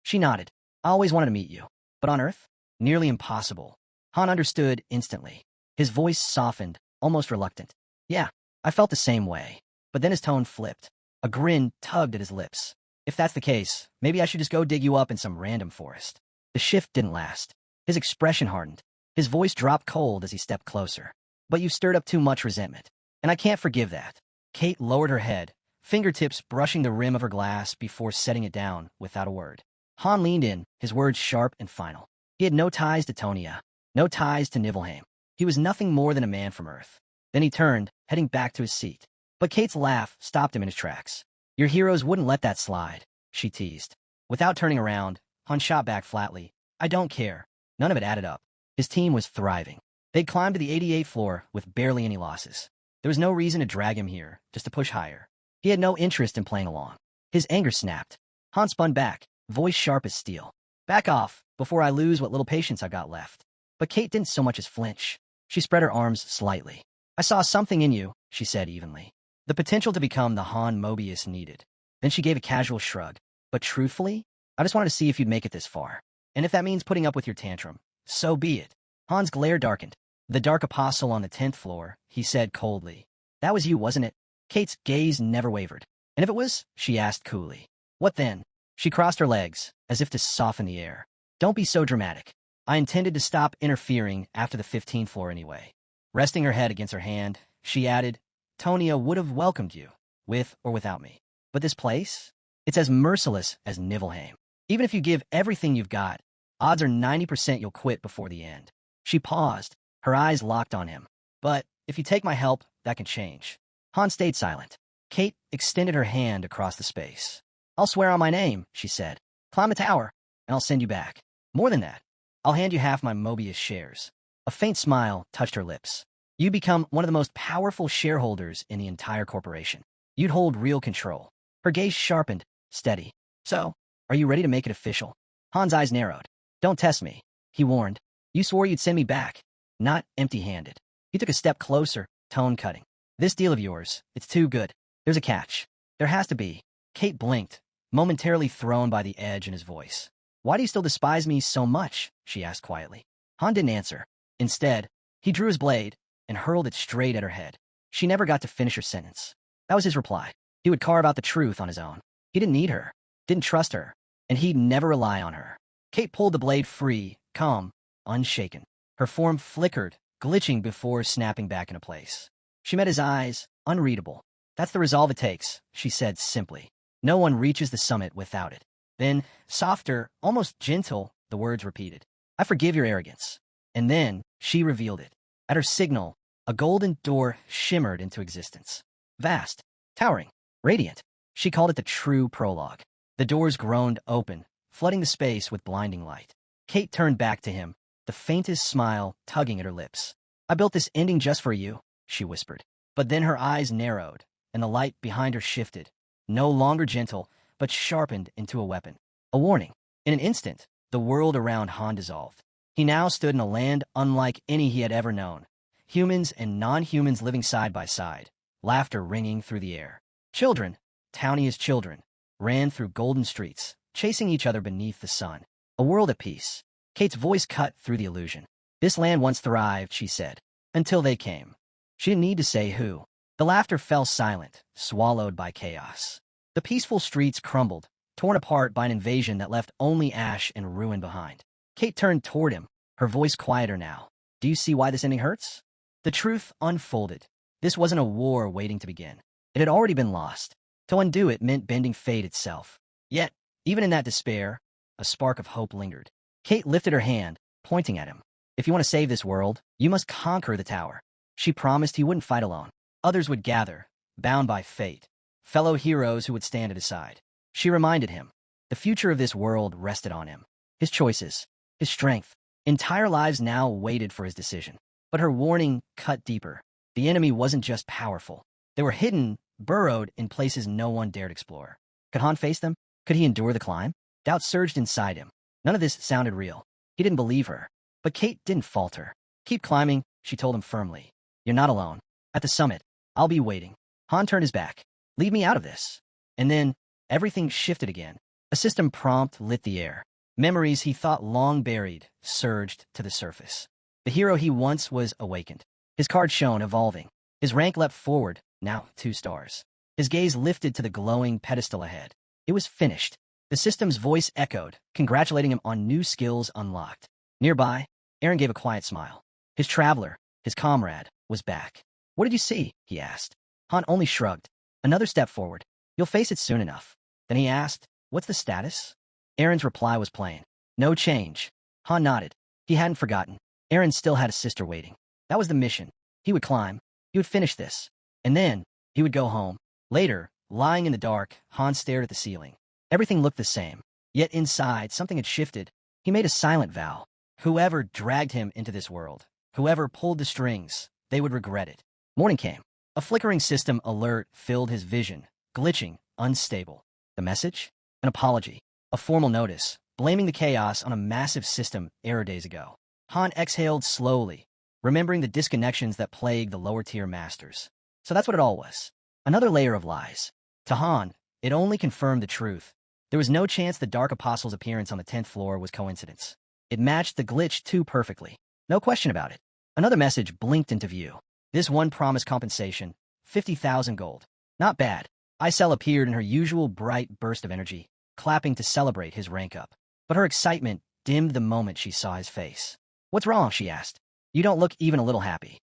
She nodded. I always wanted to meet you. But on Earth? Nearly impossible. Han understood instantly. His voice softened, almost reluctant. Yeah, I felt the same way. But then his tone flipped. A grin tugged at his lips. If that's the case, maybe I should just go dig you up in some random forest. The shift didn't last. His expression hardened. His voice dropped cold as he stepped closer. But you stirred up too much resentment. And I can't forgive that. Kate lowered her head, fingertips brushing the rim of her glass before setting it down without a word. Han leaned in, his words sharp and final. He had no ties to Tonia, no ties to Nibelheim. He was nothing more than a man from Earth. Then he turned, heading back to his seat. But Kate's laugh stopped him in his tracks. Your heroes wouldn't let that slide, she teased. Without turning around, Han shot back flatly. I don't care. None of it added up. His team was thriving. They'd climbed to the 88th floor with barely any losses. There was no reason to drag him here, just to push higher. He had no interest in playing along. His anger snapped. Han spun back, voice sharp as steel. Back off, before I lose what little patience I've got left. But Kate didn't so much as flinch. She spread her arms slightly. I saw something in you, she said evenly. The potential to become the Han Mobius needed. Then she gave a casual shrug. But truthfully, I just wanted to see if you'd make it this far. And if that means putting up with your tantrum, so be it. Han's glare darkened. The Dark Apostle on the 10th floor, he said coldly. That was you, wasn't it? Kate's gaze never wavered. And if it was, she asked coolly. What then? She crossed her legs, as if to soften the air. Don't be so dramatic. I intended to stop interfering after the 15th floor anyway. Resting her head against her hand, she added, Tonia would have welcomed you, with or without me. But this place? It's as merciless as Nibelheim. Even if you give everything you've got, odds are 90% you'll quit before the end. She paused, her eyes locked on him. But if you take my help, that can change. Han stayed silent. Kate extended her hand across the space. I'll swear on my name, she said. Climb the tower, and I'll send you back. More than that, I'll hand you half my Mobius shares. A faint smile touched her lips. You become one of the most powerful shareholders in the entire corporation. You'd hold real control. Her gaze sharpened, steady. So, are you ready to make it official? Han's eyes narrowed. Don't test me, he warned. You swore you'd send me back, not empty-handed. He took a step closer, tone cutting. This deal of yours, it's too good. There's a catch. There has to be. Kate blinked, momentarily thrown by the edge in his voice. Why do you still despise me so much? She asked quietly. Han didn't answer. Instead, he drew his blade and hurled it straight at her head. She never got to finish her sentence. That was his reply. He would carve out the truth on his own. He didn't need her, didn't trust her, and he'd never rely on her. Kate pulled the blade free, calm, unshaken. Her form flickered, glitching before snapping back into place. She met his eyes, unreadable. That's the resolve it takes, she said simply. No one reaches the summit without it. Then, softer, almost gentle, the words repeated. I forgive your arrogance. And then, she revealed it. At her signal, a golden door shimmered into existence. Vast, towering, radiant. She called it the true prologue. The doors groaned open, flooding the space with blinding light. Kate turned back to him, the faintest smile tugging at her lips. I built this ending just for you, she whispered. But then her eyes narrowed, and the light behind her shifted, no longer gentle, but sharpened into a weapon. A warning. In an instant, the world around Han dissolved. He now stood in a land unlike any he had ever known. Humans and non-humans living side by side, laughter ringing through the air. Children, towny as children, ran through golden streets, chasing each other beneath the sun. A world at peace. Kate's voice cut through the illusion. This land once thrived, she said, until they came. She didn't need to say who. The laughter fell silent, swallowed by chaos. The peaceful streets crumbled, torn apart by an invasion that left only ash and ruin behind. Kate turned toward him, her voice quieter now. Do you see why this ending hurts? The truth unfolded. This wasn't a war waiting to begin. It had already been lost. To undo it meant bending fate itself. Yet, even in that despair, a spark of hope lingered. Kate lifted her hand, pointing at him. If you want to save this world, you must conquer the tower. She promised he wouldn't fight alone. Others would gather, bound by fate. Fellow heroes who would stand at his side. She reminded him. The future of this world rested on him. His choices, his strength. Entire lives now waited for his decision. But her warning cut deeper. The enemy wasn't just powerful. They were hidden, burrowed in places no one dared explore. Could Han face them? Could he endure the climb? Doubt surged inside him. None of this sounded real. He didn't believe her. But Kate didn't falter. Keep climbing, she told him firmly. You're not alone. At the summit, I'll be waiting. Han turned his back. Leave me out of this. And then, everything shifted again. A system prompt lit the air. Memories he thought long buried surged to the surface. The hero he once was awakened. His card shone, evolving. His rank leapt forward, now 2 stars. His gaze lifted to the glowing pedestal ahead. It was finished. The system's voice echoed, congratulating him on new skills unlocked. Nearby, Aaron gave a quiet smile. His traveler, his comrade, was back. What did you see? He asked. Han only shrugged. Another step forward. You'll face it soon enough. Then he asked, what's the status? Aaron's reply was plain. No change. Han nodded. He hadn't forgotten. Aaron still had a sister waiting. That was the mission. He would climb. He would finish this. And then, he would go home. Later, lying in the dark, Han stared at the ceiling. Everything looked the same. Yet inside, something had shifted. He made a silent vow. Whoever dragged him into this world, whoever pulled the strings, they would regret it. Morning came. A flickering system alert filled his vision, glitching, unstable. The message? An apology. A formal notice, blaming the chaos on a massive system error days ago. Han exhaled slowly, remembering the disconnections that plagued the lower-tier masters. So that's what it all was. Another layer of lies. To Han, it only confirmed the truth. There was no chance the Dark Apostle's appearance on the 10th floor was coincidence. It matched the glitch too perfectly. No question about it. Another message blinked into view. This one promised compensation, 50,000 gold. Not bad. Isel appeared in her usual bright burst of energy, clapping to celebrate his rank up. But her excitement dimmed the moment she saw his face. What's wrong? She asked. You don't look even a little happy.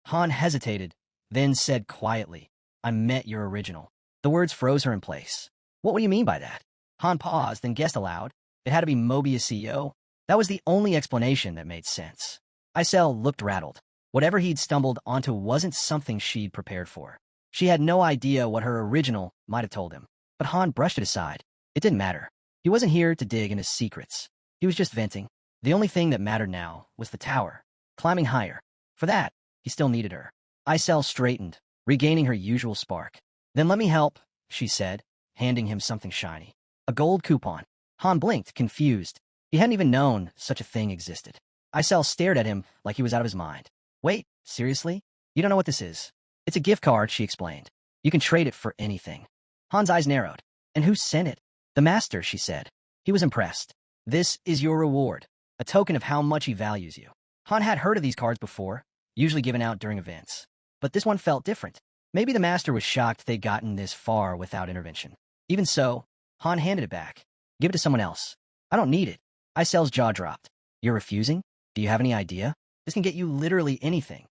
Han hesitated, then said quietly, I met your original. The words froze her in place. What do you mean by that? Han paused, then guessed aloud. It had to be Mobius CEO. That was the only explanation that made sense. Isel looked rattled. Whatever he'd stumbled onto wasn't something she'd prepared for. She had no idea what her original might have told him. But Han brushed it aside. It didn't matter. He wasn't here to dig into secrets. He was just venting. The only thing that mattered now was the tower. Climbing higher. For that, he still needed her. Isel straightened, regaining her usual spark. Then let me help, she said, handing him something shiny. A gold coupon. Han blinked, confused. He hadn't even known such a thing existed. Isel stared at him like he was out of his mind. Wait, seriously? You don't know what this is? It's a gift card, she explained. You can trade it for anything. Han's eyes narrowed. And who sent it? The master, she said. He was impressed. This is your reward, a token of how much he values you. Han had heard of these cards before, usually given out during events. But this one felt different. Maybe the master was shocked they'd gotten this far without intervention. Even so, Han handed it back. Give it to someone else. I don't need it. Isel's jaw dropped. You're refusing? Do you have any idea? This can get you literally anything.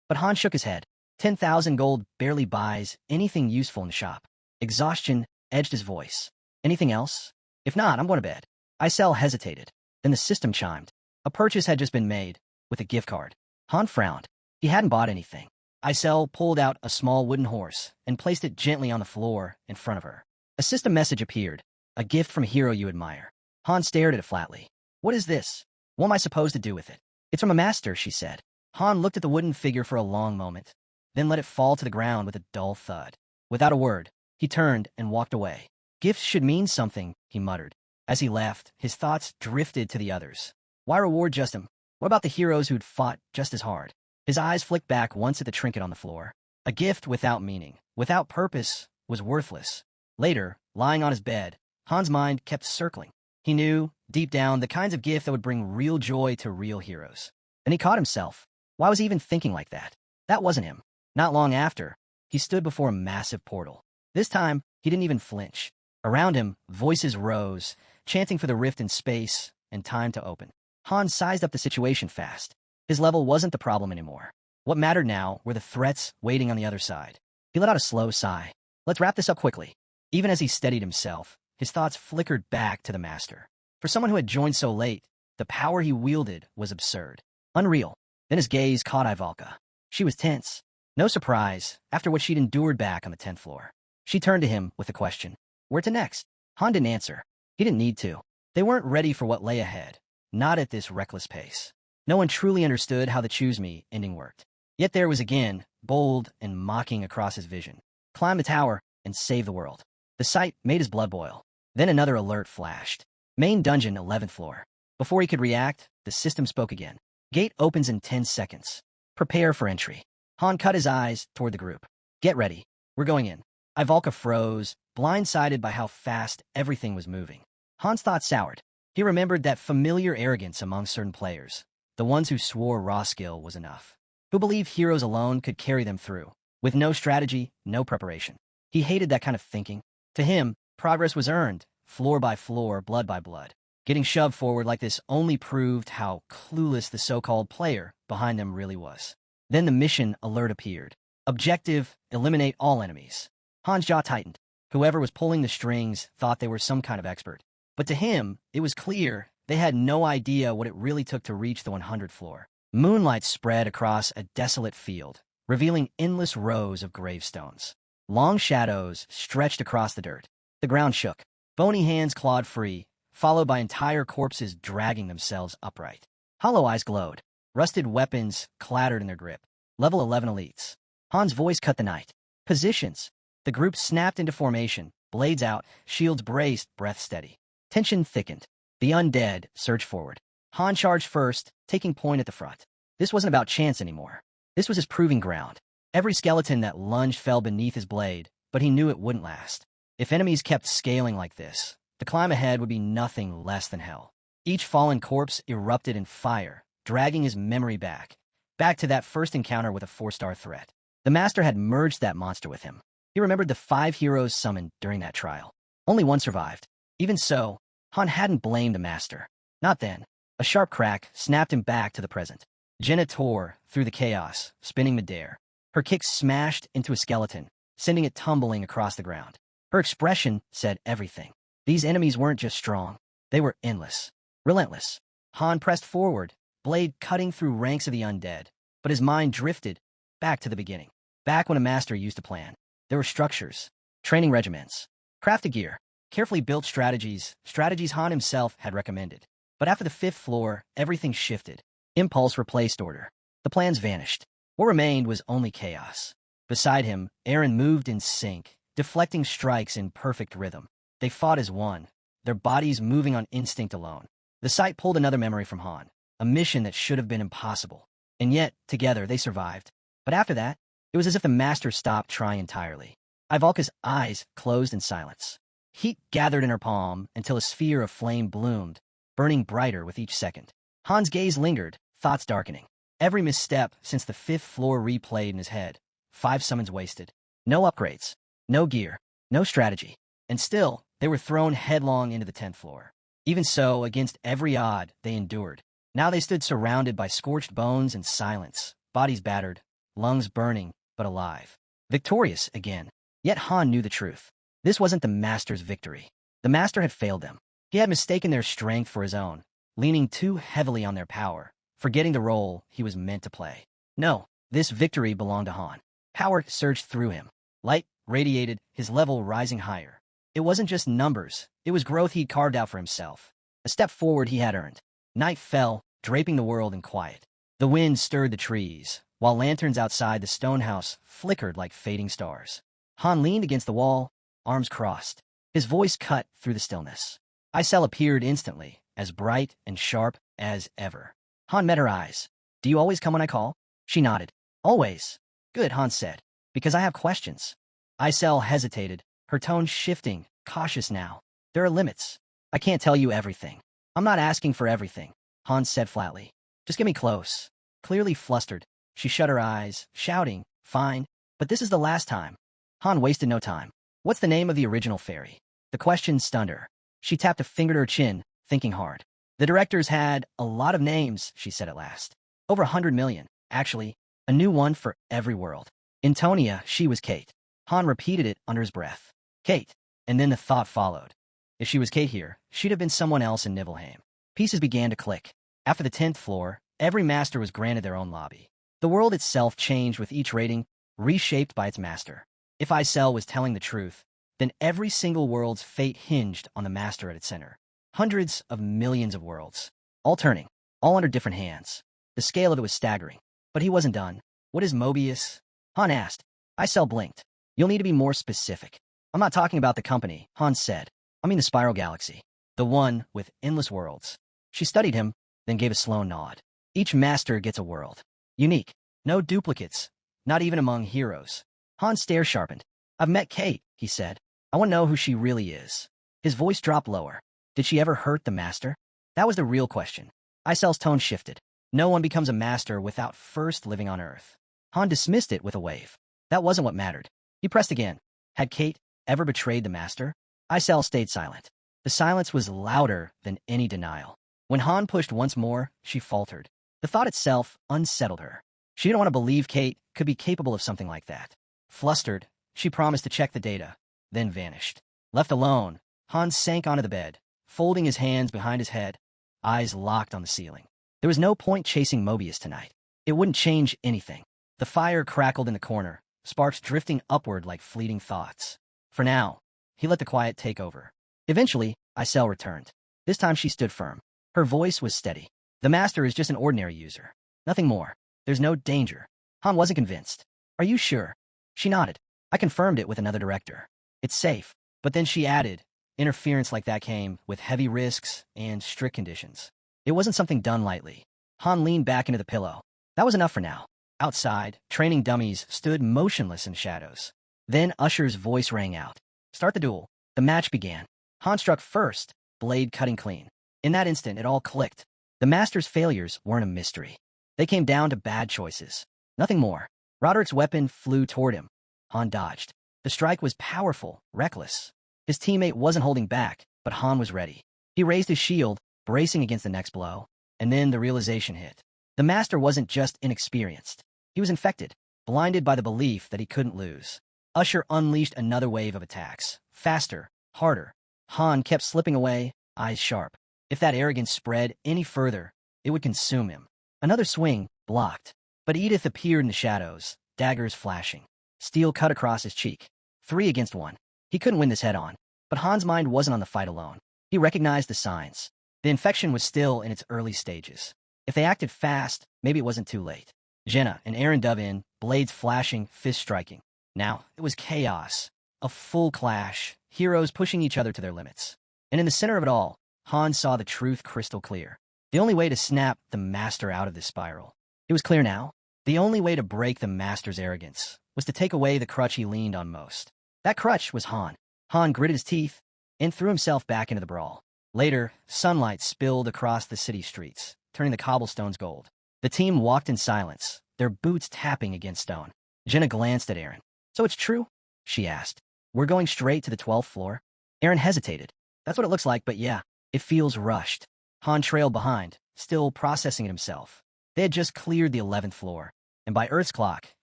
But Han shook his head. 10,000 gold barely buys anything useful in the shop. Exhaustion edged his voice. Anything else? If not, I'm going to bed. Isel hesitated. Then the system chimed. A purchase had just been made, with a gift card. Han frowned. He hadn't bought anything. Isel pulled out a small wooden horse and placed it gently on the floor in front of her. A system message appeared. A gift from a hero you admire. Han stared at it flatly. What is this? What am I supposed to do with it? It's from a master, she said. Han looked at the wooden figure for a long moment, then let it fall to the ground with a dull thud. Without a word, he turned and walked away. Gifts should mean something, he muttered. As he left, his thoughts drifted to the others. Why reward just him? What about the heroes who'd fought just as hard? His eyes flicked back once at the trinket on the floor. A gift without meaning, without purpose, was worthless. Later, lying on his bed, Han's mind kept circling. He knew, deep down, the kinds of gift that would bring real joy to real heroes. And he caught himself. Why was he even thinking like that? That wasn't him. Not long after, he stood before a massive portal. This time, he didn't even flinch. Around him, voices rose, chanting for the rift in space and time to open. Han sized up the situation fast. His level wasn't the problem anymore. What mattered now were the threats waiting on the other side. He let out a slow sigh. Let's wrap this up quickly. Even as he steadied himself, his thoughts flickered back to the master. For someone who had joined so late, the power he wielded was absurd. Unreal. Then his gaze caught Ivalka. She was tense. No surprise, after what she'd endured back on the 10th floor. She turned to him with a question. Where to next? Han didn't answer. He didn't need to. They weren't ready for what lay ahead. Not at this reckless pace. No one truly understood how the choose me ending worked. Yet there was again, bold and mocking across his vision. Climb the tower and save the world. The sight made his blood boil. Then another alert flashed. Main dungeon, 11th floor. Before he could react, the system spoke again. Gate opens in 10 seconds. Prepare for entry. Han cut his eyes toward the group. Get ready. We're going in. Ivalka froze, blindsided by how fast everything was moving. Han's thoughts soured. He remembered that familiar arrogance among certain players. The ones who swore raw skill was enough. Who believed heroes alone could carry them through. With no strategy, no preparation. He hated that kind of thinking. To him, progress was earned, floor by floor, blood by blood. Getting shoved forward like this only proved how clueless the so-called player behind them really was. Then the mission alert appeared. Objective, eliminate all enemies. Han's jaw tightened. Whoever was pulling the strings thought they were some kind of expert. But to him, it was clear they had no idea what it really took to reach the 100th floor. Moonlight spread across a desolate field, revealing endless rows of gravestones. Long shadows stretched across the dirt. The ground shook. Bony hands clawed free, followed by entire corpses dragging themselves upright. Hollow eyes glowed. Rusted weapons clattered in their grip. Level 11 elites. Han's voice cut the night. Positions. The group snapped into formation, blades out, shields braced, breath steady. Tension thickened. The undead surged forward. Han charged first, taking point at the front. This wasn't about chance anymore. This was his proving ground. Every skeleton that lunged fell beneath his blade, but he knew it wouldn't last. If enemies kept scaling like this, the climb ahead would be nothing less than hell. Each fallen corpse erupted in fire, dragging his memory back. Back to that first encounter with a 4-star threat. The master had merged that monster with him. He remembered the 5 heroes summoned during that trial. Only one survived. Even so, Han hadn't blamed the master. Not then. A sharp crack snapped him back to the present. Jenna tore through the chaos, spinning midair. Her kick smashed into a skeleton, sending it tumbling across the ground. Her expression said everything. These enemies weren't just strong. They were endless. Relentless. Han pressed forward, blade cutting through ranks of the undead. But his mind drifted back to the beginning. Back when a master used a plan. There were structures, training regiments, crafted gear, carefully built strategies Han himself had recommended. But after the 5th floor, everything shifted. Impulse replaced order. The plans vanished. What remained was only chaos. Beside him, Aaron moved in sync, deflecting strikes in perfect rhythm. They fought as one, their bodies moving on instinct alone. The sight pulled another memory from Han, a mission that should have been impossible. And yet, together, they survived. But after that, it was as if the master stopped trying entirely. Ivalka's eyes closed in silence. Heat gathered in her palm until a sphere of flame bloomed, burning brighter with each second. Han's gaze lingered, thoughts darkening. Every misstep since the 5th floor replayed in his head. 5 summons wasted. No upgrades. No gear. No strategy. And still, they were thrown headlong into the 10th floor. Even so, against every odd, they endured. Now they stood surrounded by scorched bones and silence, bodies battered, lungs burning, but alive. Victorious again. Yet Han knew the truth. This wasn't the master's victory. The master had failed them. He had mistaken their strength for his own, leaning too heavily on their power, forgetting the role he was meant to play. No, this victory belonged to Han. Power surged through him. Light radiated, his level rising higher. It wasn't just numbers, it was growth he'd carved out for himself. A step forward he had earned. Night fell, draping the world in quiet. The wind stirred the trees, while lanterns outside the stone house flickered like fading stars. Han leaned against the wall, arms crossed. His voice cut through the stillness. Isel appeared instantly, as bright and sharp as ever. Han met her eyes. "Do you always come when I call?" She nodded. "Always." "Good," Han said. "Because I have questions." Isel hesitated, her tone shifting, cautious now. "There are limits. I can't tell you everything." "I'm not asking for everything," Han said flatly. "Just get me close." Clearly flustered, she shut her eyes, shouting, "Fine, but this is the last time." Han wasted no time. "What's the name of the original fairy?" The question stunned her. She tapped a finger to her chin, thinking hard. "The directors had a lot of names," she said at last. "Over 100 million, actually. A new one for every world." In Tonia, she was Kate. Han repeated it under his breath. Kate. And then the thought followed. If she was Kate here, she'd have been someone else in Nibelheim. Pieces began to click. After the 10th floor, every master was granted their own lobby. The world itself changed with each rating, reshaped by its master. If Isel was telling the truth, then every single world's fate hinged on the master at its center. Hundreds of millions of worlds, all turning, all under different hands. The scale of it was staggering. But he wasn't done. "What is Mobius?" Han asked. Isel blinked. "You'll need to be more specific." "I'm not talking about the company," Han said. "I mean the spiral galaxy. The one with endless worlds." She studied him, then gave a slow nod. "Each master gets a world. Unique. No duplicates. Not even among heroes." Han's stare sharpened. "I've met Kate," he said. "I want to know who she really is." His voice dropped lower. "Did she ever hurt the master?" That was the real question. Isel's tone shifted. "No one becomes a master without first living on Earth." Han dismissed it with a wave. That wasn't what mattered. He pressed again. Had Kate ever betrayed the master? Isel stayed silent. The silence was louder than any denial. When Han pushed once more, she faltered. The thought itself unsettled her. She didn't want to believe Kate could be capable of something like that. Flustered, she promised to check the data, then vanished. Left alone, Han sank onto the bed, folding his hands behind his head, eyes locked on the ceiling. There was no point chasing Mobius tonight. It wouldn't change anything. The fire crackled in the corner, sparks drifting upward like fleeting thoughts. For now, he let the quiet take over. Eventually, Isel returned. This time she stood firm. Her voice was steady. "The master is just an ordinary user. Nothing more. There's no danger." Han wasn't convinced. "Are you sure?" She nodded. "I confirmed it with another director. It's safe." But then she added, interference like that came with heavy risks and strict conditions. It wasn't something done lightly. Han leaned back into the pillow. That was enough for now. Outside, training dummies stood motionless in shadows. Then Usher's voice rang out. "Start the duel." The match began. Han struck first, blade cutting clean. In that instant, it all clicked. The master's failures weren't a mystery. They came down to bad choices. Nothing more. Roderick's weapon flew toward him. Han dodged. The strike was powerful, reckless. His teammate wasn't holding back, but Han was ready. He raised his shield, bracing against the next blow, and then the realization hit. The master wasn't just inexperienced. He was infected, blinded by the belief that he couldn't lose. Usher unleashed another wave of attacks. Faster, harder. Han kept slipping away, eyes sharp. If that arrogance spread any further, it would consume him. Another swing, blocked. But Edith appeared in the shadows, daggers flashing. Steel cut across his cheek. 3 against 1. He couldn't win this head-on. But Han's mind wasn't on the fight alone. He recognized the signs. The infection was still in its early stages. If they acted fast, maybe it wasn't too late. Jenna and Aaron dove in, blades flashing, fists striking. Now, it was chaos. A full clash, heroes pushing each other to their limits. And in the center of it all, Han saw the truth crystal clear. The only way to snap the master out of this spiral. It was clear now. The only way to break the master's arrogance was to take away the crutch he leaned on most. That crutch was Han. Han gritted his teeth and threw himself back into the brawl. Later, sunlight spilled across the city streets, turning the cobblestones gold. The team walked in silence, their boots tapping against stone. Jenna glanced at Aaron. "So it's true?" she asked. "We're going straight to the 12th floor?" Aaron hesitated. "That's what it looks like, but yeah, it feels rushed." Han trailed behind, still processing it himself. They had just cleared the 11th floor, and by Earth's clock,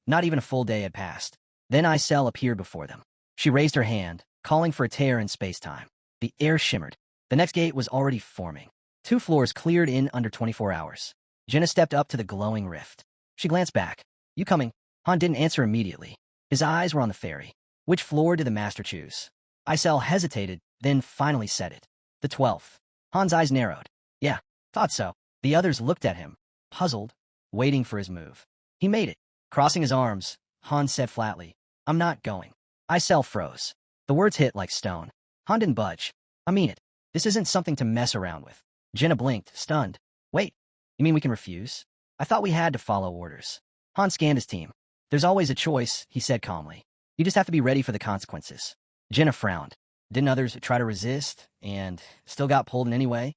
not even a full day had passed. Then Isel appeared before them. She raised her hand, calling for a tear in space-time. The air shimmered. The next gate was already forming. 2 floors cleared in under 24 hours. Jenna stepped up to the glowing rift. She glanced back. "You coming?" Han didn't answer immediately. His eyes were on the ferry. Which floor did the master choose? Isel hesitated, then finally said it. "The 12th. Han's eyes narrowed. "Yeah, thought so." The others looked at him, puzzled, waiting for his move. He made it. Crossing his arms, Han said flatly, "I'm not going." Isel froze. The words hit like stone. Han didn't budge. "I mean it. This isn't something to mess around with." Jenna blinked, stunned. "Wait, you mean we can refuse? I thought we had to follow orders." Han scanned his team. "There's always a choice," he said calmly. "You just have to be ready for the consequences." Jenna frowned. Didn't others try to resist and still got pulled in any way?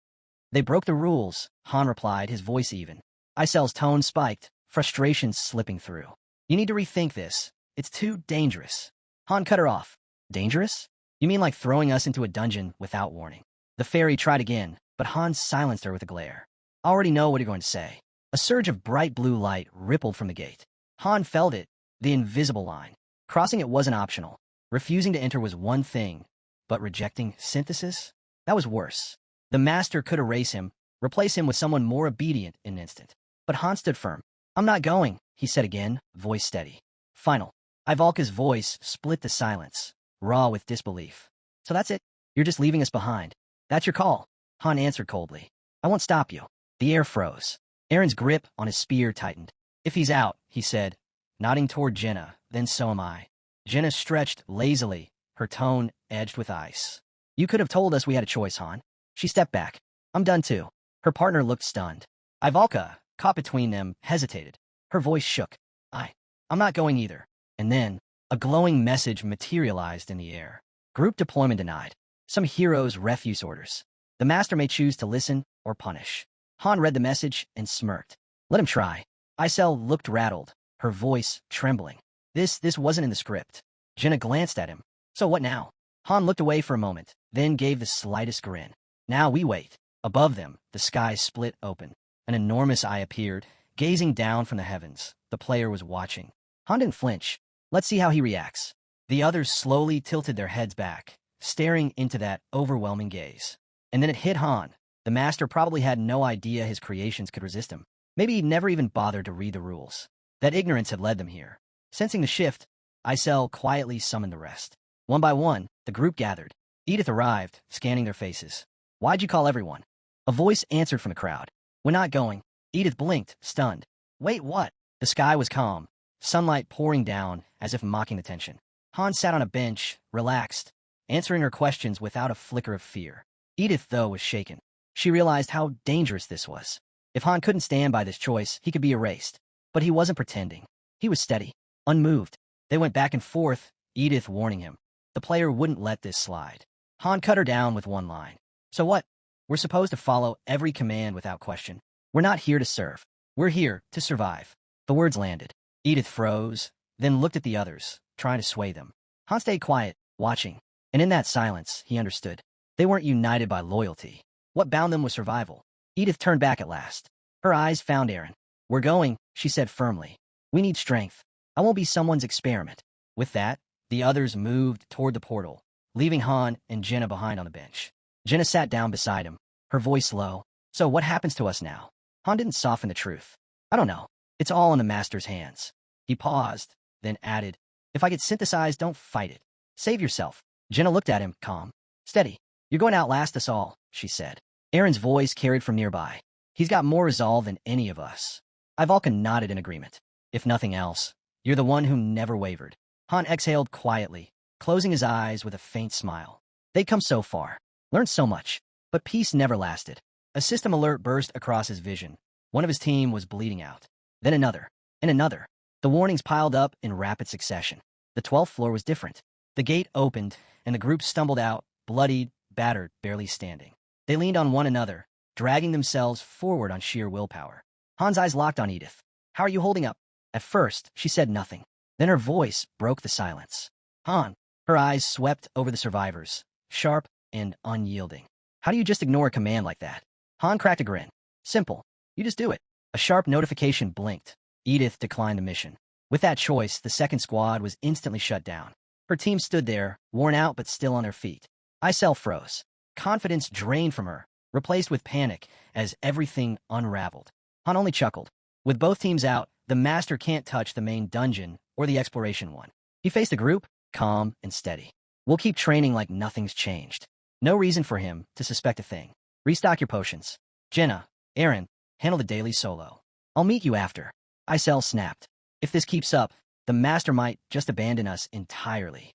"They broke the rules," Han replied, his voice even. Isel's tone spiked, frustration slipping through. "You need to rethink this. It's too dangerous." Han cut her off. "Dangerous? You mean like throwing us into a dungeon without warning?" The fairy tried again, but Han silenced her with a glare. "I already know what you're going to say." A surge of bright blue light rippled from the gate. Han felt it, the invisible line. Crossing it wasn't optional. Refusing to enter was one thing, but rejecting synthesis? That was worse. The master could erase him, replace him with someone more obedient in an instant. But Han stood firm. "I'm not going," he said again, voice steady. Final. Ivalka's voice split the silence, raw with disbelief. "So that's it? You're just leaving us behind? That's your call?" Han answered coldly. "I won't stop you." The air froze. Aaron's grip on his spear tightened. "If he's out," he said, nodding toward Jenna, "then so am I." Jenna stretched lazily, her tone edged with ice. "You could have told us we had a choice, Han." She stepped back. "I'm done too." Her partner looked stunned. Ivalka, caught between them, hesitated. Her voice shook. I'm not going either." And then, a glowing message materialized in the air. "Group deployment denied. Some heroes' refuse orders. The master may choose to listen or punish." Han read the message and smirked. "Let him try." Isel looked rattled, her voice trembling. This wasn't in the script. Jenna glanced at him. "So what now?" Han looked away for a moment, then gave the slightest grin. "Now we wait." Above them, the sky split open. An enormous eye appeared, gazing down from the heavens. The player was watching. Han didn't flinch. "Let's see how he reacts." The others slowly tilted their heads back, staring into that overwhelming gaze. And then it hit Han. The master probably had no idea his creations could resist him. Maybe he'd never even bothered to read the rules. That ignorance had led them here. Sensing the shift, Isel quietly summoned the rest. One by one, the group gathered. Edith arrived, scanning their faces. "Why'd you call everyone?" A voice answered from the crowd. "We're not going." Edith blinked, stunned. "Wait, what?" The sky was calm, sunlight pouring down as if mocking the tension. Han sat on a bench, relaxed, answering her questions without a flicker of fear. Edith, though, was shaken. She realized how dangerous this was. If Han couldn't stand by this choice, he could be erased. But he wasn't pretending. He was steady, unmoved. They went back and forth, Edith warning him. The player wouldn't let this slide. Han cut her down with one line. "So what? We're supposed to follow every command without question. We're not here to serve." We're here to survive. The words landed. Edith froze, then looked at the others, trying to sway them. Han stayed quiet, watching, and in that silence, he understood. They weren't united by loyalty. What bound them was survival. Edith turned back at last. Her eyes found Aaron. We're going, she said firmly. We need strength. I won't be someone's experiment. With that, the others moved toward the portal, leaving Han and Jenna behind on the bench. Jenna sat down beside him, her voice low. So what happens to us now? Han didn't soften the truth. I don't know. It's all in the Master's hands. He paused, then added, if I get synthesized, don't fight it. Save yourself. Jenna looked at him, calm. Steady. You're going to outlast us all, she said. Aaron's voice carried from nearby. He's got more resolve than any of us. Ivalka nodded in agreement. If nothing else, you're the one who never wavered. Han exhaled quietly, closing his eyes with a faint smile. They'd come so far, learned so much, but peace never lasted. A system alert burst across his vision. One of his team was bleeding out. Then another, and another. The warnings piled up in rapid succession. The 12th floor was different. The gate opened, and the group stumbled out, bloodied, battered, barely standing. They leaned on one another, dragging themselves forward on sheer willpower. Han's eyes locked on Edith. How are you holding up? At first, she said nothing. Then her voice broke the silence. Han. Her eyes swept over the survivors, sharp and unyielding. How do you just ignore a command like that? Han cracked a grin. Simple. You just do it. A sharp notification blinked. Edith declined the mission. With that choice, the second squad was instantly shut down. Her team stood there, worn out but still on their feet. Isel froze. Confidence drained from her, replaced with panic as everything unraveled. Han only chuckled. With both teams out, the Master can't touch the main dungeon or the exploration one. He faced the group, calm and steady. We'll keep training like nothing's changed. No reason for him to suspect a thing. Restock your potions. Jenna, Aaron, handle the daily solo. I'll meet you after. Isel snapped. If this keeps up, the Master might just abandon us entirely.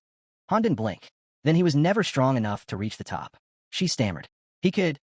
Han didn't blink. Then he was never strong enough to reach the top. She stammered. He could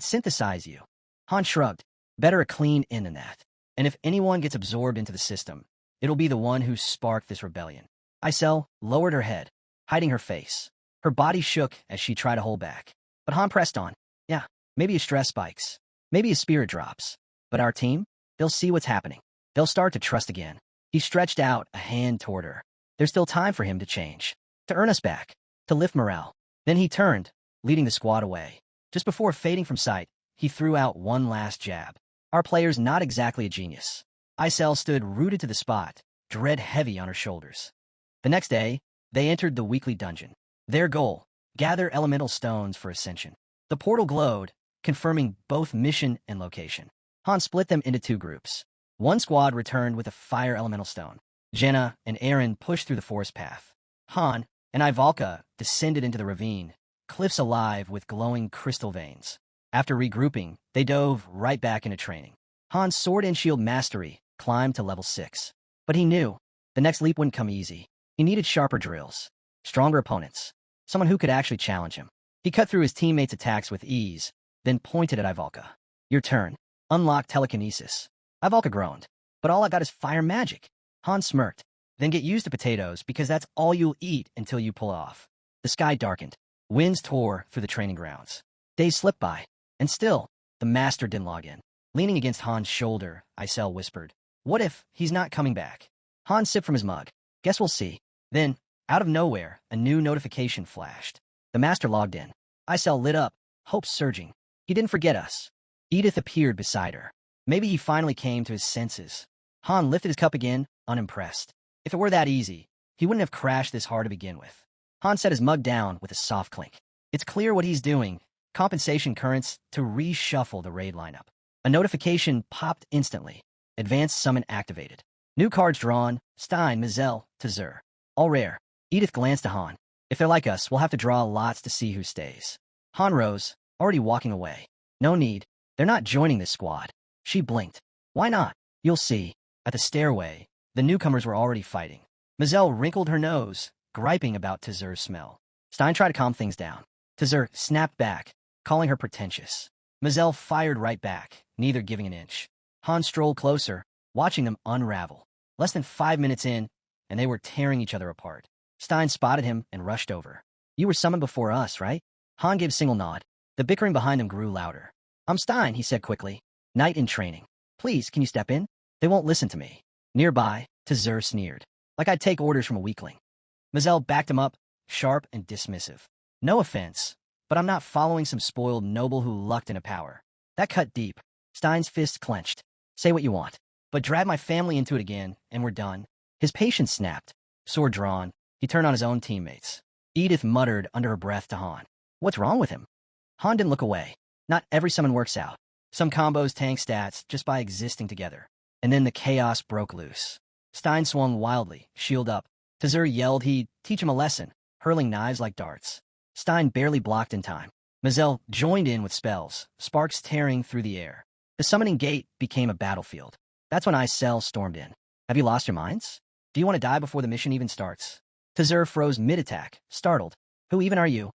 synthesize you. Han shrugged. Better a clean in than that. And if anyone gets absorbed into the system, it'll be the one who sparked this rebellion. Isel lowered her head, hiding her face. Her body shook as she tried to hold back. But Han pressed on. Yeah, maybe his stress spikes. Maybe his spirit drops. But our team? They'll see what's happening. They'll start to trust again. He stretched out a hand toward her. There's still time for him to change. To earn us back. To lift morale. Then he turned, leading the squad away. Just before fading from sight, he threw out one last jab. Our player's not exactly a genius. Isel stood rooted to the spot, dread heavy on her shoulders. The next day, they entered the weekly dungeon. Their goal, gather elemental stones for ascension. The portal glowed, confirming both mission and location. Han split them into two groups. One squad returned with a fire elemental stone. Jenna and Aaron pushed through the forest path. Han and Ivalka descended into the ravine, cliffs alive with glowing crystal veins. After regrouping, they dove right back into training. Han's sword and shield mastery climbed to level 6. But he knew the next leap wouldn't come easy. He needed sharper drills, stronger opponents, someone who could actually challenge him. He cut through his teammates' attacks with ease, then pointed at Ivalka. Your turn. Unlock telekinesis. Ivalka groaned. But all I got is fire magic. Han smirked. Then get used to potatoes because that's all you'll eat until you pull off. The sky darkened. Winds tore through the training grounds. Days slipped by. And still, the Master didn't log in. Leaning against Han's shoulder, Isel whispered, what if he's not coming back? Han sipped from his mug. Guess we'll see. Then, out of nowhere, a new notification flashed. The Master logged in. Isel lit up, hope surging. He didn't forget us. Edith appeared beside her. Maybe he finally came to his senses. Han lifted his cup again, unimpressed. If it were that easy, he wouldn't have crashed this hard to begin with. Han set his mug down with a soft clink. It's clear what he's doing. Compensation currents to reshuffle the raid lineup. A notification popped instantly. Advanced summon activated. New cards drawn. Stein, Mazel, Tazur. All rare. Edith glanced at Han. If they're like us, we'll have to draw lots to see who stays. Han rose, already walking away. No need. They're not joining this squad. She blinked. Why not? You'll see. At the stairway, the newcomers were already fighting. Mazel wrinkled her nose, griping about Tazur's smell. Stein tried to calm things down. Tazur snapped back, calling her pretentious. Mazel fired right back, neither giving an inch. Han strolled closer, watching them unravel. Less than 5 minutes in, and they were tearing each other apart. Stein spotted him and rushed over. You were summoned before us, right? Han gave a single nod. The bickering behind them grew louder. I'm Stein, he said quickly. Knight in training. Please, can you step in? They won't listen to me. Nearby, Tazur sneered. Like I'd take orders from a weakling. Mazel backed him up, sharp and dismissive. No offense, but I'm not following some spoiled noble who lucked into power. That cut deep. Stein's fist clenched. Say what you want, but drag my family into it again, and we're done. His patience snapped. Sword drawn, he turned on his own teammates. Edith muttered under her breath to Han. What's wrong with him? Han didn't look away. Not every summon works out. Some combos tank stats just by existing together. And then the chaos broke loose. Stein swung wildly, shield up. Tazur yelled he'd teach him a lesson, hurling knives like darts. Stein barely blocked in time. Mazel joined in with spells, sparks tearing through the air. The summoning gate became a battlefield. That's when Isel stormed in. Have you lost your minds? Do you want to die before the mission even starts? Tazur froze mid-attack, startled. Who even are you?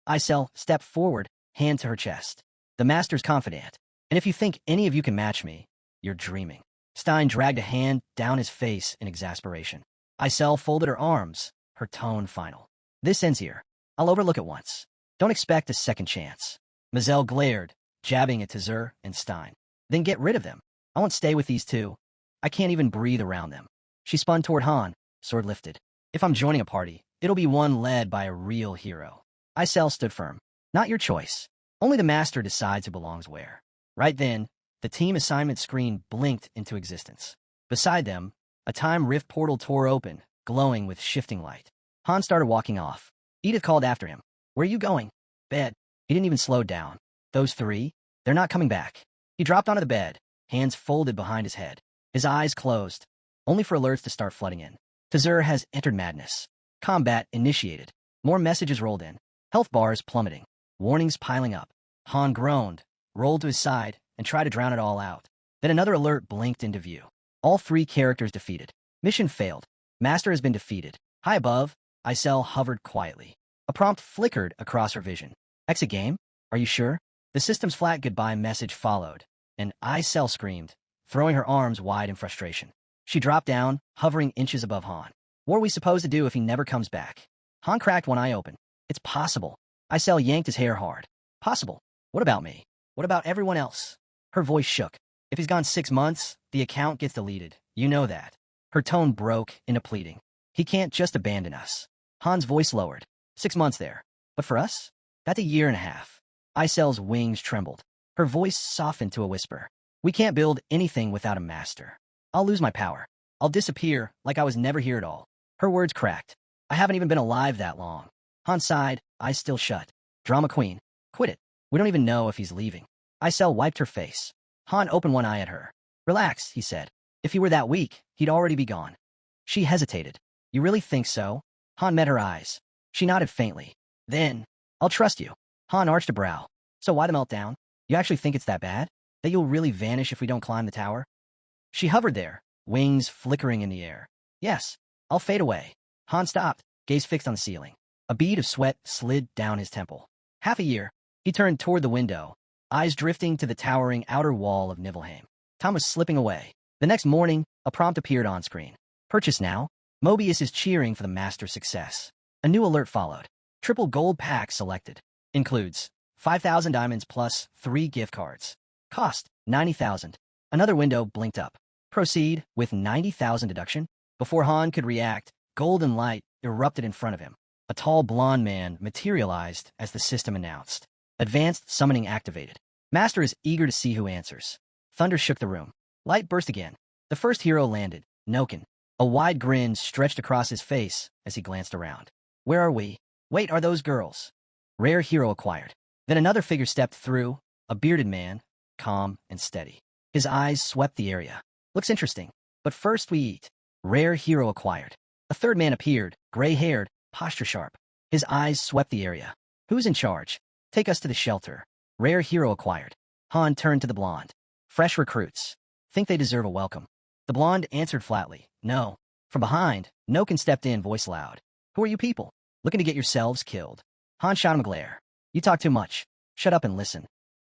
Isel stepped forward, hand to her chest. The master's confidant. And if you think any of you can match me, you're dreaming. Stein dragged a hand down his face in exasperation. Isel folded her arms, her tone final. This ends here. I'll overlook it once. Don't expect a second chance. Mazel glared, jabbing at Tazur and Stein. Then get rid of them. I won't stay with these two. I can't even breathe around them. She spun toward Han, sword lifted. If I'm joining a party, it'll be one led by a real hero. Isel stood firm. Not your choice. Only the master decides who belongs where. Right then, the team assignment screen blinked into existence. Beside them, a time rift portal tore open, glowing with shifting light. Han started walking off. Edith called after him. Where are you going? Bed. He didn't even slow down. Those three? They're not coming back. He dropped onto the bed, hands folded behind his head. His eyes closed, only for alerts to start flooding in. Tazur has entered madness. Combat initiated. More messages rolled in. Health bars plummeting. Warnings piling up. Han groaned, rolled to his side, and tried to drown it all out. Then another alert blinked into view. All three characters defeated. Mission failed. Master has been defeated. High above, Isel hovered quietly. A prompt flickered across her vision. Exit game? Are you sure? The system's flat goodbye message followed, and Isel screamed, throwing her arms wide in frustration. She dropped down, hovering inches above Han. What are we supposed to do if he never comes back? Han cracked one eye open. It's possible. Isel yanked his hair hard. Possible. What about me? What about everyone else? Her voice shook. If he's gone 6 months, the account gets deleted. You know that. Her tone broke into pleading. He can't just abandon us. Han's voice lowered. 6 months there. But for us? That's a year and a half. Isel's wings trembled. Her voice softened to a whisper. We can't build anything without a master. I'll lose my power. I'll disappear like I was never here at all. Her words cracked. I haven't even been alive that long. Han sighed, eyes still shut. Drama queen. Quit it. We don't even know if he's leaving. Isel wiped her face. Han opened one eye at her. Relax, he said. If he were that weak, he'd already be gone. She hesitated. You really think so? Han met her eyes. She nodded faintly. Then, I'll trust you. Han arched a brow. So why the meltdown? You actually think it's that bad? That you'll really vanish if we don't climb the tower? She hovered there, wings flickering in the air. Yes, I'll fade away. Han stopped, gaze fixed on the ceiling. A bead of sweat slid down his temple. Half a year. He turned toward the window, eyes drifting to the towering outer wall of Nibelheim. Time was slipping away. The next morning, a prompt appeared on screen. Purchase now. Mobius is cheering for the master's success. A new alert followed. Triple gold pack selected. Includes 5,000 diamonds plus 3 gift cards. Cost 90,000. Another window blinked up. Proceed with 90,000 deduction. Before Han could react, golden light erupted in front of him. A tall blonde man materialized as the system announced. Advanced summoning activated. Master is eager to see who answers. Thunder shook the room. Light burst again. The first hero landed, Noken. A wide grin stretched across his face as he glanced around. Where are we? Wait, are those girls? Rare hero acquired. Then another figure stepped through, a bearded man, calm and steady. His eyes swept the area. Looks interesting. But first we eat. Rare hero acquired. A third man appeared, gray-haired, posture sharp. His eyes swept the area. Who's in charge? Take us to the shelter. Rare hero acquired. Han turned to the blonde. Fresh recruits. Think they deserve a welcome. The blonde answered flatly. No. From behind, Noken stepped in, voice loud. Who are you people? Looking to get yourselves killed. Han shot him a glare. You talk too much. Shut up and listen.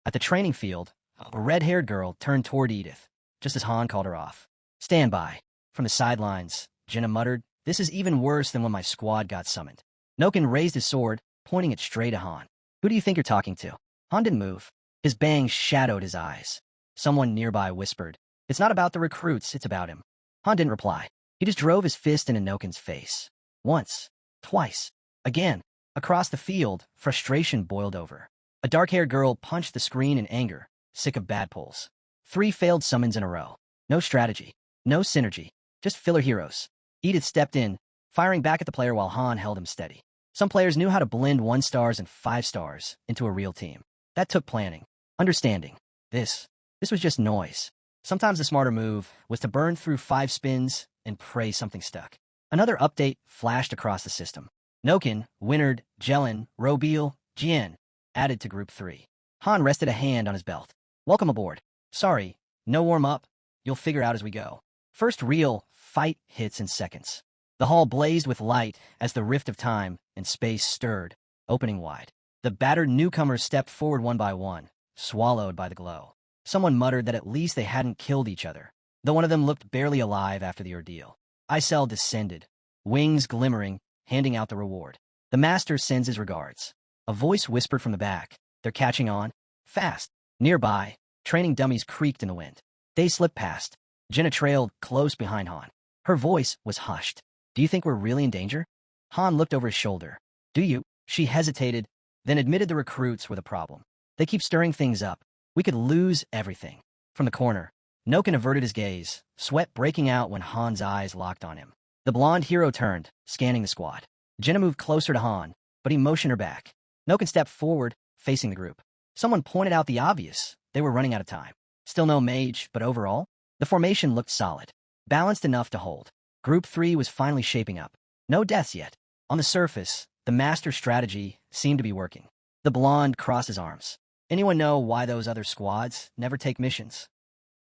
At the training field, a red-haired girl turned toward Edith, just as Han called her off. Stand by. From the sidelines, Jenna muttered, this is even worse than when my squad got summoned. Noken raised his sword, pointing it straight at Han. Who do you think you're talking to? Han didn't move. His bangs shadowed his eyes. Someone nearby whispered, It's not about the recruits, it's about him. Han didn't reply. He just drove his fist into Nokin's face. Once. Twice. Again. Across the field, frustration boiled over. A dark-haired girl punched the screen in anger, sick of bad pulls. 3 failed summons in a row. No strategy. No synergy. Just filler heroes. Edith stepped in, firing back at the player while Han held him steady. Some players knew how to blend 1 stars and 5 stars into a real team. That took planning. Understanding. This was just noise. Sometimes the smarter move was to burn through 5 spins and pray something stuck. Another update flashed across the system. Nokin, Winard, Jelen, Robeal, Jian added to Group 3. Han rested a hand on his belt. Welcome aboard. Sorry, no warm-up. You'll figure out as we go. First real fight hits in seconds. The hall blazed with light as the rift of time and space stirred, opening wide. The battered newcomers stepped forward one by one, swallowed by the glow. Someone muttered that at least they hadn't killed each other, though one of them looked barely alive after the ordeal. Icel descended, wings glimmering, handing out the reward. The master sends his regards. A voice whispered from the back. They're catching on. Fast. Nearby, training dummies creaked in the wind. They slipped past. Jenna trailed close behind Han. Her voice was hushed. Do you think we're really in danger? Han looked over his shoulder. Do you? She hesitated, then admitted the recruits were the problem. They keep stirring things up. We could lose everything. From the corner, Nokin averted his gaze, sweat breaking out when Han's eyes locked on him. The blonde hero turned, scanning the squad. Jenna moved closer to Han, but he motioned her back. Nokin stepped forward, facing the group. Someone pointed out the obvious. They were running out of time. Still no mage, but overall, the formation looked solid, balanced enough to hold. Group 3 was finally shaping up. No deaths yet. On the surface, the master strategy seemed to be working. The blonde crossed his arms. Anyone know why those other squads never take missions?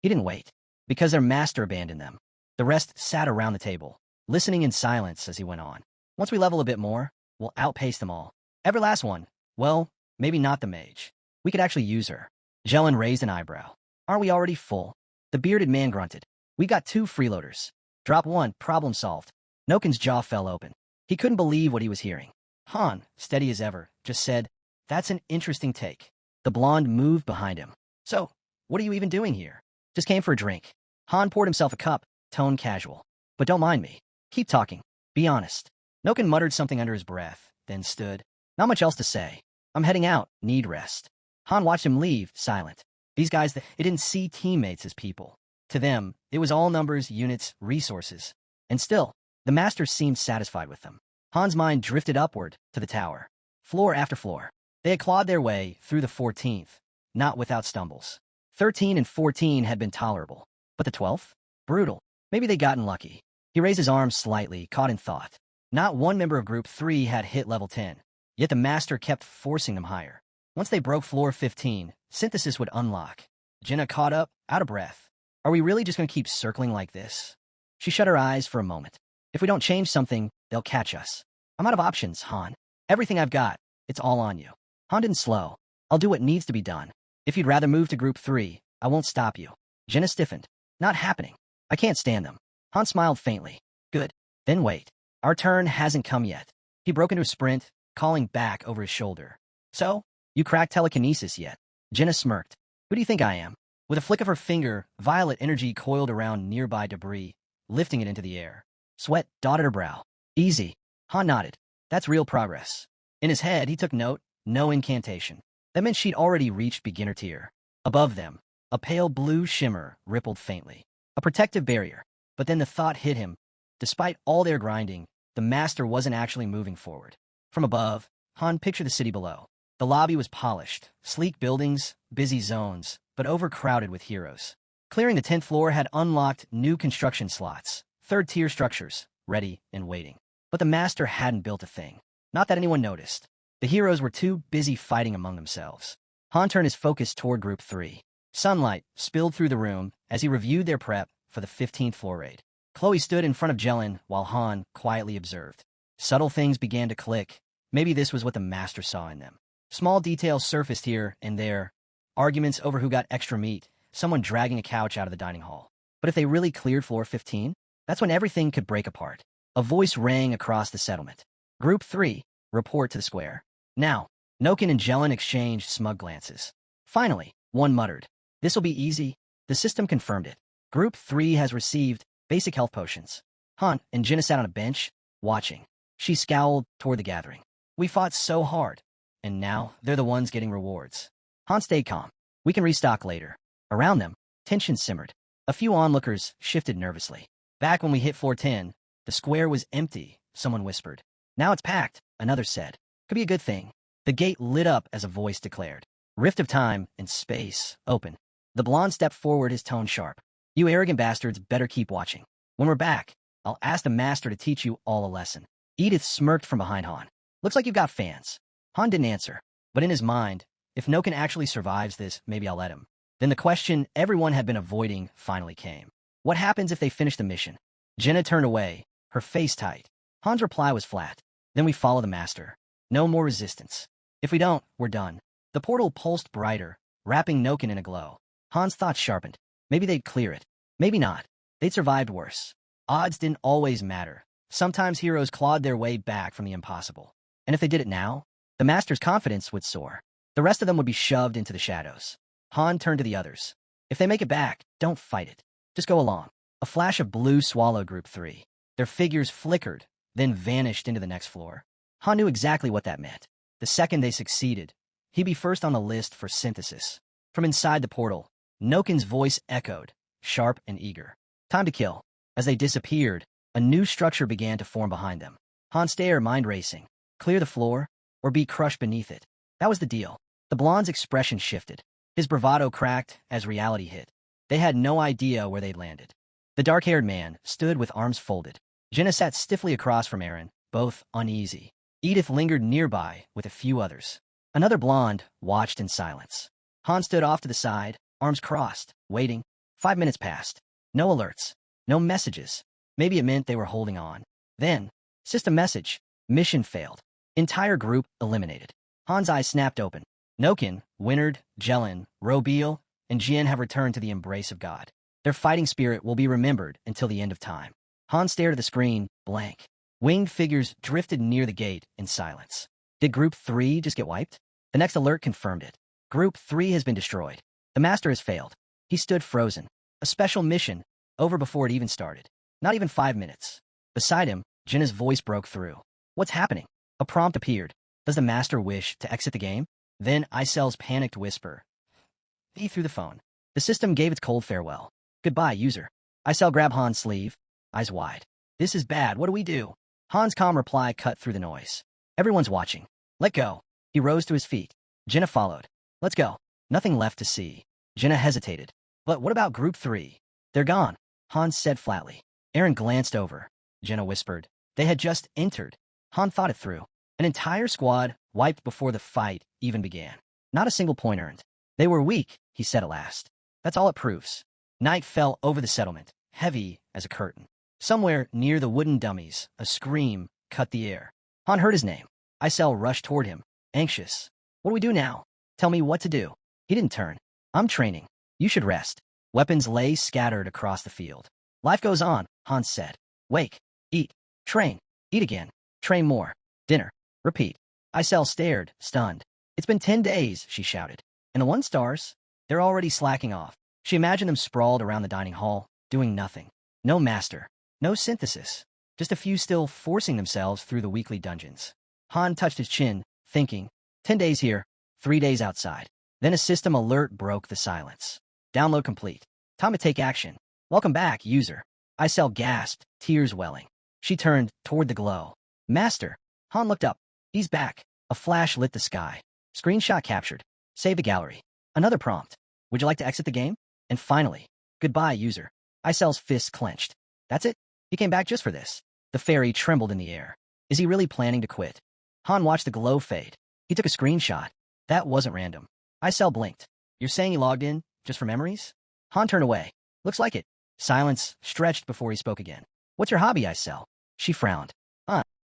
He didn't wait. Because their master abandoned them. The rest sat around the table, listening in silence as he went on. Once we level a bit more, we'll outpace them all. Every last one. Well, maybe not the mage. We could actually use her. Jelen raised an eyebrow. Aren't we already full? The bearded man grunted. We got 2 freeloaders. Drop 1, problem solved. Nokin's jaw fell open. He couldn't believe what he was hearing. Han, steady as ever, just said, that's an interesting take. The blonde moved behind him. So, what are you even doing here? Just came for a drink. Han poured himself a cup, tone casual. But don't mind me. Keep talking. Be honest. Nokin muttered something under his breath, then stood. Not much else to say. I'm heading out. Need rest. Han watched him leave, silent. These guys, they didn't see teammates as people. To them, it was all numbers, units, resources. And still, the master seemed satisfied with them. Han's mind drifted upward to the tower. Floor after floor. They had clawed their way through the 14th, not without stumbles. 13 and 14 had been tolerable. But the 12th? Brutal. Maybe they'd gotten lucky. He raised his arms slightly, caught in thought. Not one member of Group 3 had hit level 10, yet the master kept forcing them higher. Once they broke floor 15, synthesis would unlock. Jenna caught up, out of breath. Are we really just going to keep circling like this? She shut her eyes for a moment. If we don't change something, they'll catch us. I'm out of options, Han. Everything I've got, it's all on you. Han didn't slow. I'll do what needs to be done. If you'd rather move to Group 3, I won't stop you. Jenna stiffened. Not happening. I can't stand them. Han smiled faintly. Good. Then wait. Our turn hasn't come yet. He broke into a sprint, calling back over his shoulder. So, you cracked telekinesis yet? Jenna smirked. Who do you think I am? With a flick of her finger, violet energy coiled around nearby debris, lifting it into the air. Sweat dotted her brow. Easy. Han nodded. That's real progress. In his head, he took note. No incantation. That meant she'd already reached beginner tier. Above them, a pale blue shimmer rippled faintly. A protective barrier. But then the thought hit him. Despite all their grinding, the master wasn't actually moving forward. From above, Han pictured the city below. The lobby was polished, sleek buildings, busy zones, but overcrowded with heroes. Clearing the 10th floor had unlocked new construction slots, 3rd-tier structures, ready and waiting. But the master hadn't built a thing. Not that anyone noticed. The heroes were too busy fighting among themselves. Han turned his focus toward Group 3. Sunlight spilled through the room as he reviewed their prep for the 15th floor raid. Chloe stood in front of Jelen while Han quietly observed. Subtle things began to click. Maybe this was what the master saw in them. Small details surfaced here and there. Arguments over who got extra meat, someone dragging a couch out of the dining hall. But if they really cleared floor 15, that's when everything could break apart. A voice rang across the settlement. Group 3, report to the square. Now, Nokin and Jelen exchanged smug glances. Finally, one muttered. This'll be easy. The system confirmed it. Group 3 has received basic health potions. Han and Jinna sat on a bench, watching. She scowled toward the gathering. We fought so hard, and now they're the ones getting rewards. Han stayed calm. We can restock later. Around them, tension simmered. A few onlookers shifted nervously. Back when we hit floor 10, the square was empty, someone whispered. Now it's packed, another said. Could be a good thing. The gate lit up as a voice declared. Rift of time and space, open. The blonde stepped forward, his tone sharp. You arrogant bastards better keep watching. When we're back, I'll ask the master to teach you all a lesson. Edith smirked from behind Han. Looks like you've got fans. Han didn't answer, but in his mind, if Noken actually survives this, maybe I'll let him. Then the question everyone had been avoiding finally came. What happens if they finish the mission? Jenna turned away, her face tight. Han's reply was flat. Then we follow the master. No more resistance. If we don't, we're done. The portal pulsed brighter, wrapping Noken in a glow. Han's thoughts sharpened. Maybe they'd clear it. Maybe not. They'd survived worse. Odds didn't always matter. Sometimes heroes clawed their way back from the impossible. And if they did it now, the master's confidence would soar. The rest of them would be shoved into the shadows. Han turned to the others. If they make it back, don't fight it. Just go along. A flash of blue swallowed Group 3. Their figures flickered, then vanished into the next floor. Han knew exactly what that meant. The second they succeeded, he'd be first on the list for synthesis. From inside the portal, Noken's voice echoed, sharp and eager. Time to kill. As they disappeared, a new structure began to form behind them. Han stared, mind racing. Clear the floor, or be crushed beneath it. That was the deal. The blonde's expression shifted. His bravado cracked as reality hit. They had no idea where they'd landed. The dark-haired man stood with arms folded. Jenna sat stiffly across from Aaron, both uneasy. Edith lingered nearby with a few others. Another blonde watched in silence. Han stood off to the side, arms crossed, waiting. 5 minutes passed. No alerts. No messages. Maybe it meant they were holding on. Then, system message. Mission failed. Entire group eliminated. Han's eyes snapped open. Noken, Winard, Jelen, Robeal, and Jian have returned to the embrace of God. Their fighting spirit will be remembered until the end of time. Han stared at the screen, blank. Winged figures drifted near the gate in silence. Did Group 3 just get wiped? The next alert confirmed it. Group 3 has been destroyed. The master has failed. He stood frozen. A special mission, over before it even started. Not even 5 minutes. Beside him, Jinna's voice broke through. What's happening? A prompt appeared. Does the master wish to exit the game? Then Icel's panicked whisper. He threw the phone. The system gave its cold farewell. Goodbye, user. Icel grabbed Han's sleeve, eyes wide. This is bad. What do we do? Han's calm reply cut through the noise. Everyone's watching. Let go. He rose to his feet. Jenna followed. Let's go. Nothing left to see. Jenna hesitated. But what about Group 3? They're gone, Han said flatly. Aaron glanced over. Jenna whispered. They had just entered. Han thought it through. An entire squad wiped before the fight even began. Not a single point earned. They were weak, he said at last. That's all it proves. Night fell over the settlement, heavy as a curtain. Somewhere near the wooden dummies, a scream cut the air. Han heard his name. Icel rushed toward him, anxious. What do we do now? Tell me what to do. He didn't turn. I'm training. You should rest. Weapons lay scattered across the field. Life goes on, Han said. Wake. Eat. Train. Eat again. Train more. Dinner. Repeat. Icel stared, stunned. It's been 10 days, she shouted. And the 1 stars? They're already slacking off. She imagined them sprawled around the dining hall, doing nothing. No master. No synthesis. Just a few still forcing themselves through the weekly dungeons. Han touched his chin, thinking. 10 days here, 3 days outside. Then a system alert broke the silence. Download complete. Time to take action. Welcome back, user. Icel gasped, tears welling. She turned toward the glow. Master. Han looked up. He's back. A flash lit the sky. Screenshot captured. Save the gallery. Another prompt. Would you like to exit the game? And finally, goodbye, user. Icel's fists clenched. That's it? He came back just for this. The fairy trembled in the air. Is he really planning to quit? Han watched the glow fade. He took a screenshot. That wasn't random. Icel blinked. You're saying he logged in just for memories? Han turned away. Looks like it. Silence stretched before he spoke again. What's your hobby, Icel? She frowned.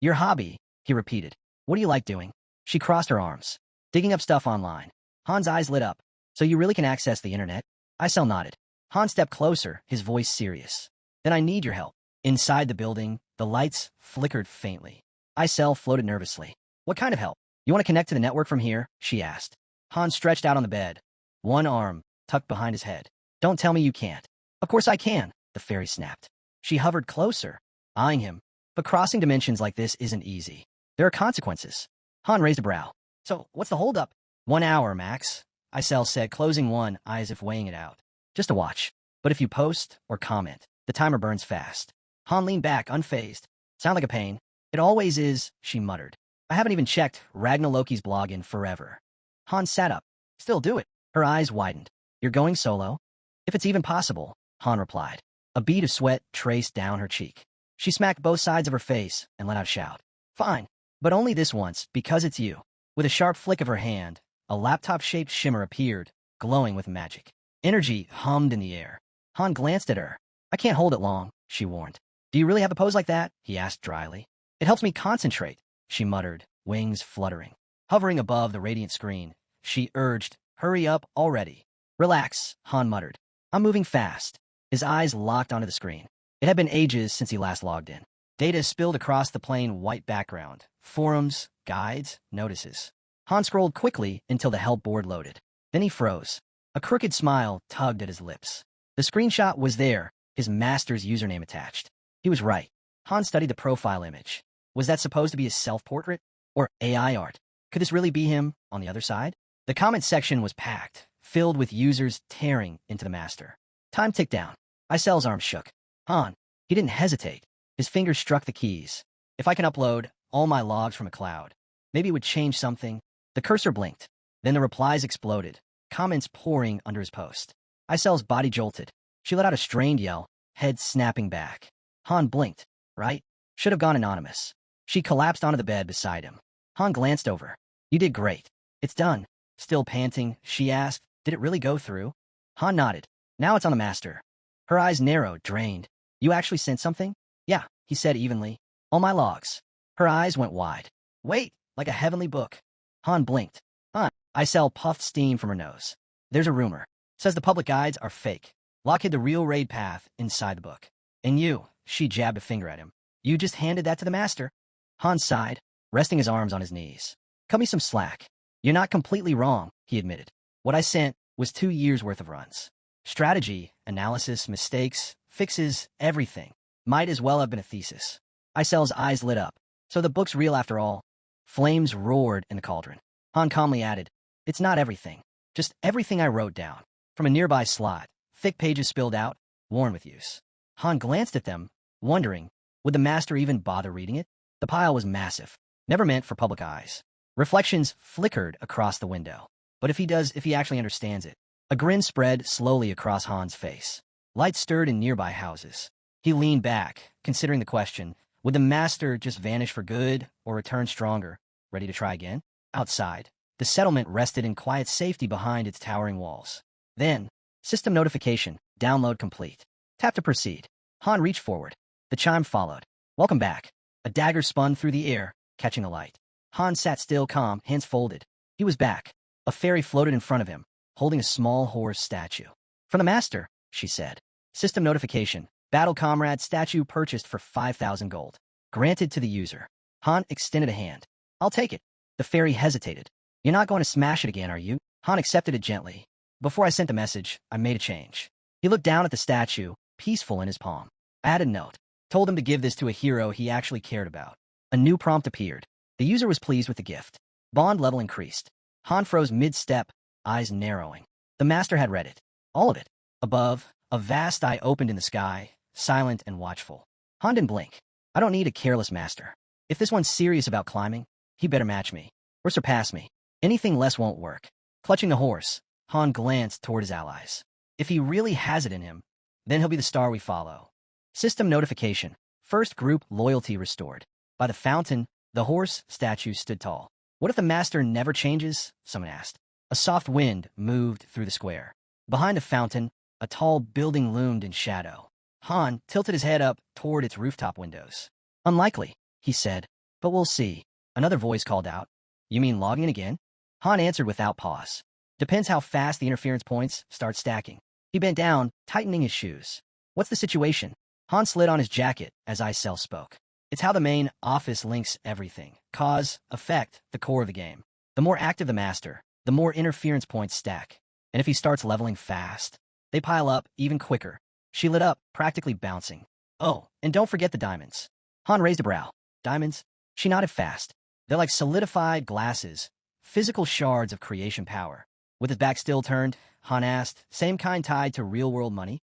Your hobby, he repeated. What do you like doing? She crossed her arms. Digging up stuff online. Han's eyes lit up. So you really can access the internet? Icel nodded. Han stepped closer, his voice serious. Then I need your help. Inside the building, the lights flickered faintly. Icel floated nervously. What kind of help? You want to connect to the network from here? She asked. Han stretched out on the bed, one arm tucked behind his head. Don't tell me you can't. Of course I can, the fairy snapped. She hovered closer, eyeing him. But crossing dimensions like this isn't easy. There are consequences. Han raised a brow. So, what's the holdup? 1 hour, max, Isel said, closing one eye as if weighing it out. Just a watch. But if you post or comment, the timer burns fast. Han leaned back, unfazed. Sound like a pain? It always is, she muttered. I haven't even checked Ragnar Loki's blog in forever. Han sat up. Still do it. Her eyes widened. You're going solo? If it's even possible, Han replied. A bead of sweat traced down her cheek. She smacked both sides of her face and let out a shout. Fine. But only this once, because it's you. With a sharp flick of her hand, a laptop-shaped shimmer appeared, glowing with magic. Energy hummed in the air. Han glanced at her. I can't hold it long, she warned. Do you really have a pose like that? He asked dryly. It helps me concentrate, she muttered, wings fluttering. Hovering above the radiant screen, she urged, hurry up already. Relax, Han muttered. I'm moving fast. His eyes locked onto the screen. It had been ages since he last logged in. Data spilled across the plain white background. Forums, guides, notices. Han scrolled quickly until the help board loaded. Then he froze. A crooked smile tugged at his lips. The screenshot was there, his master's username attached. He was right. Han studied the profile image. Was that supposed to be his self-portrait? Or AI art? Could this really be him on the other side? The comment section was packed, filled with users tearing into the master. Time ticked down. Isel's arm shook. Han. He didn't hesitate. His fingers struck the keys. If I can upload all my logs from a cloud, maybe it would change something. The cursor blinked. Then the replies exploded, comments pouring under his post. Isel's body jolted. She let out a strained yell, head snapping back. Han blinked. Right? Should have gone anonymous. She collapsed onto the bed beside him. Han glanced over. You did great. It's done. Still panting, she asked, did it really go through? Han nodded. Now it's on the master. Her eyes narrowed, drained. You actually sent something? Yeah, he said evenly. All my logs. Her eyes went wide. Wait, like a heavenly book. Han blinked. Huh. Isel puffed steam from her nose. There's a rumor. Says the public guides are fake. Locke hid the real raid path inside the book. And you, she jabbed a finger at him. You just handed that to the master. Han sighed, resting his arms on his knees. Cut me some slack. You're not completely wrong, he admitted. What I sent was 2 years' worth of runs. Strategy, analysis, mistakes, fixes, everything. Might as well have been a thesis. Isel's eyes lit up. So the book's real after all. Flames roared in the cauldron. Han calmly added, it's not everything. Just everything I wrote down. From a nearby slot, thick pages spilled out, worn with use. Han glanced at them, wondering, would the master even bother reading it? The pile was massive, never meant for public eyes. Reflections flickered across the window. But if he actually understands it. A grin spread slowly across Han's face. Light stirred in nearby houses. He leaned back, considering the question, would the master just vanish for good or return stronger, ready to try again? Outside, the settlement rested in quiet safety behind its towering walls. Then, system notification, download complete. Tap to proceed. Han reached forward. The chime followed. Welcome back. A dagger spun through the air, catching the light. Han sat still, calm, hands folded. He was back. A fairy floated in front of him, holding a small horse statue. From the master, she said. System notification. Battle comrade statue purchased for 5,000 gold. Granted to the user. Han extended a hand. I'll take it. The fairy hesitated. You're not going to smash it again, are you? Han accepted it gently. Before I sent the message, I made a change. He looked down at the statue, peaceful in his palm. I added a note. Told him to give this to a hero he actually cared about. A new prompt appeared. The user was pleased with the gift. Bond level increased. Han froze mid-step, eyes narrowing. The master had read it. All of it. Above, a vast eye opened in the sky, silent and watchful. Han didn't blink. I don't need a careless master. If this one's serious about climbing, he better match me, or surpass me. Anything less won't work. Clutching the horse, Han glanced toward his allies. If he really has it in him, then he'll be the star we follow. System notification. First group loyalty restored. By the fountain, the horse statue stood tall. What if the master never changes? Someone asked. A soft wind moved through the square. Behind the fountain, a tall building loomed in shadow. Han tilted his head up toward its rooftop windows. Unlikely, he said, but we'll see. Another voice called out. You mean logging in again? Han answered without pause. Depends how fast the interference points start stacking. He bent down, tightening his shoes. What's the situation? Han slid on his jacket as Isel spoke. It's how the main office links everything. Cause, effect, the core of the game. The more active the master, the more interference points stack. And if he starts leveling fast, they pile up even quicker. She lit up, practically bouncing. Oh, and don't forget the diamonds. Han raised a brow. Diamonds? She nodded fast. They're like solidified glasses, physical shards of creation power. With his back still turned, Han asked, same kind tied to real-world money?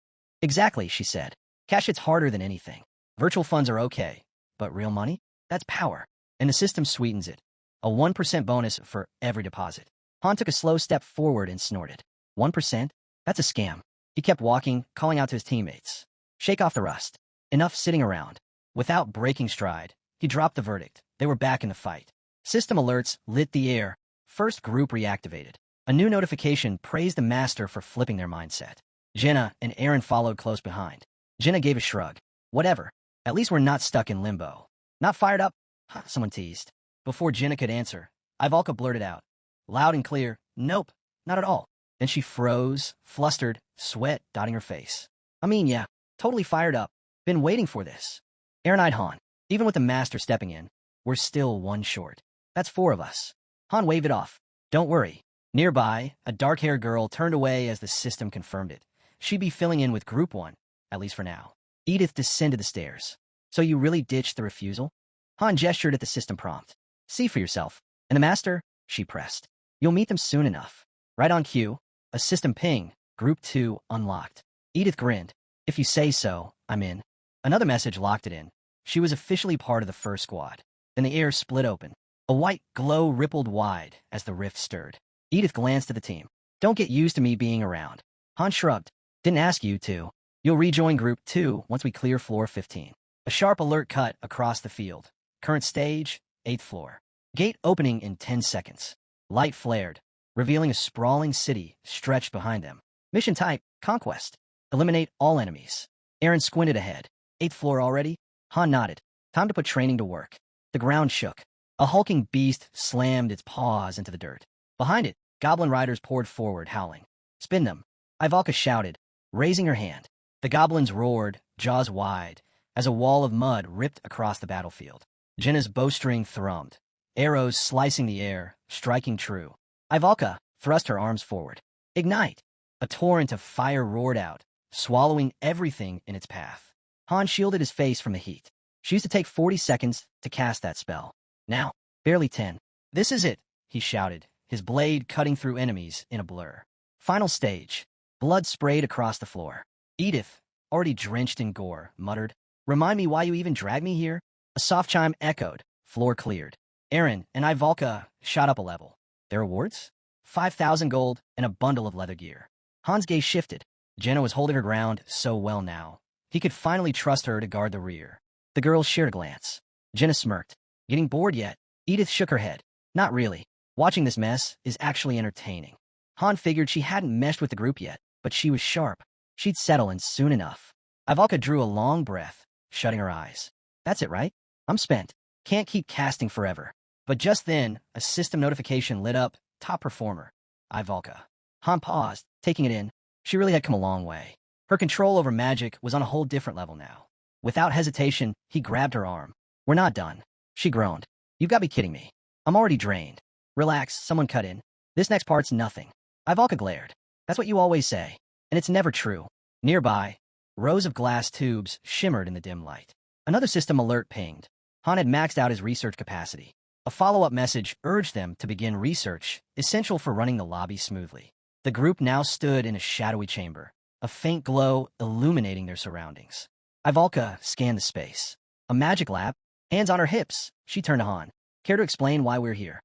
Exactly, she said. Cash hits harder than anything. Virtual funds are okay, but real money? That's power. And the system sweetens it. A 1% bonus for every deposit. Han took a slow step forward and snorted. 1%? That's a scam. He kept walking, calling out to his teammates. Shake off the rust. Enough sitting around. Without breaking stride, he dropped the verdict. They were back in the fight. System alerts lit the air. First group reactivated. A new notification praised the master for flipping their mindset. Jenna and Aaron followed close behind. Jenna gave a shrug. Whatever. At least we're not stuck in limbo. Not fired up? Huh, someone teased. Before Jenna could answer, Ivalka blurted out. Loud and clear, nope, not at all. Then she froze, flustered, sweat dotting her face. I mean, yeah, totally fired up. Been waiting for this. Aaron eyed Han. Even with the master stepping in, we're still one short. That's 4 of us. Han waved it off. Don't worry. Nearby, a dark-haired girl turned away as the system confirmed it. She'd be filling in with Group 1, at least for now. Edith descended the stairs. So you really ditched the refusal? Han gestured at the system prompt. See for yourself. And the master? She pressed. You'll meet them soon enough. Right on cue, a system ping, Group 2 unlocked. Edith grinned. If you say so, I'm in. Another message locked it in. She was officially part of the first squad. Then the air split open. A white glow rippled wide as the rift stirred. Edith glanced at the team. Don't get used to me being around. Han shrugged. Didn't ask you to. You'll rejoin Group 2 once we clear floor 15. A sharp alert cut across the field. Current stage, 8th floor. Gate opening in 10 seconds. Light flared, revealing a sprawling city stretched behind them. Mission type, Conquest. Eliminate all enemies. Aaron squinted ahead. 8th floor already? Han nodded. Time to put training to work. The ground shook. A hulking beast slammed its paws into the dirt. Behind it, goblin riders poured forward, howling. Spin them. Ivalka shouted, raising her hand. The goblins roared, jaws wide, as a wall of mud ripped across the battlefield. Jenna's bowstring thrummed. Arrows slicing the air, striking true. Ivalka thrust her arms forward. Ignite! A torrent of fire roared out, swallowing everything in its path. Han shielded his face from the heat. She used to take 40 seconds to cast that spell. Now, barely 10. This is it, he shouted, his blade cutting through enemies in a blur. Final stage. Blood sprayed across the floor. Edith, already drenched in gore, muttered, Remind me why you even dragged me here? A soft chime echoed. Floor cleared. Aaron and Ivalka shot up a level. Their rewards? 5,000 gold and a bundle of leather gear. Han's gaze shifted. Jenna was holding her ground so well now. He could finally trust her to guard the rear. The girls shared a glance. Jenna smirked. Getting bored yet? Edith shook her head. Not really. Watching this mess is actually entertaining. Han figured she hadn't meshed with the group yet, but she was sharp. She'd settle in soon enough. Ivalka drew a long breath, shutting her eyes. That's it, right? I'm spent. Can't keep casting forever. But just then, a system notification lit up. Top performer. Ivalka. Han paused, taking it in. She really had come a long way. Her control over magic was on a whole different level now. Without hesitation, he grabbed her arm. We're not done. She groaned. You've got to be kidding me. I'm already drained. Relax, someone cut in. This next part's nothing. Ivalka glared. That's what you always say. And it's never true. Nearby, rows of glass tubes shimmered in the dim light. Another system alert pinged. Han had maxed out his research capacity. A follow-up message urged them to begin research, essential for running the lobby smoothly. The group now stood in a shadowy chamber, a faint glow illuminating their surroundings. Ivalka scanned the space. A magic lab? Hands on her hips, she turned to Han. Care to explain why we're here?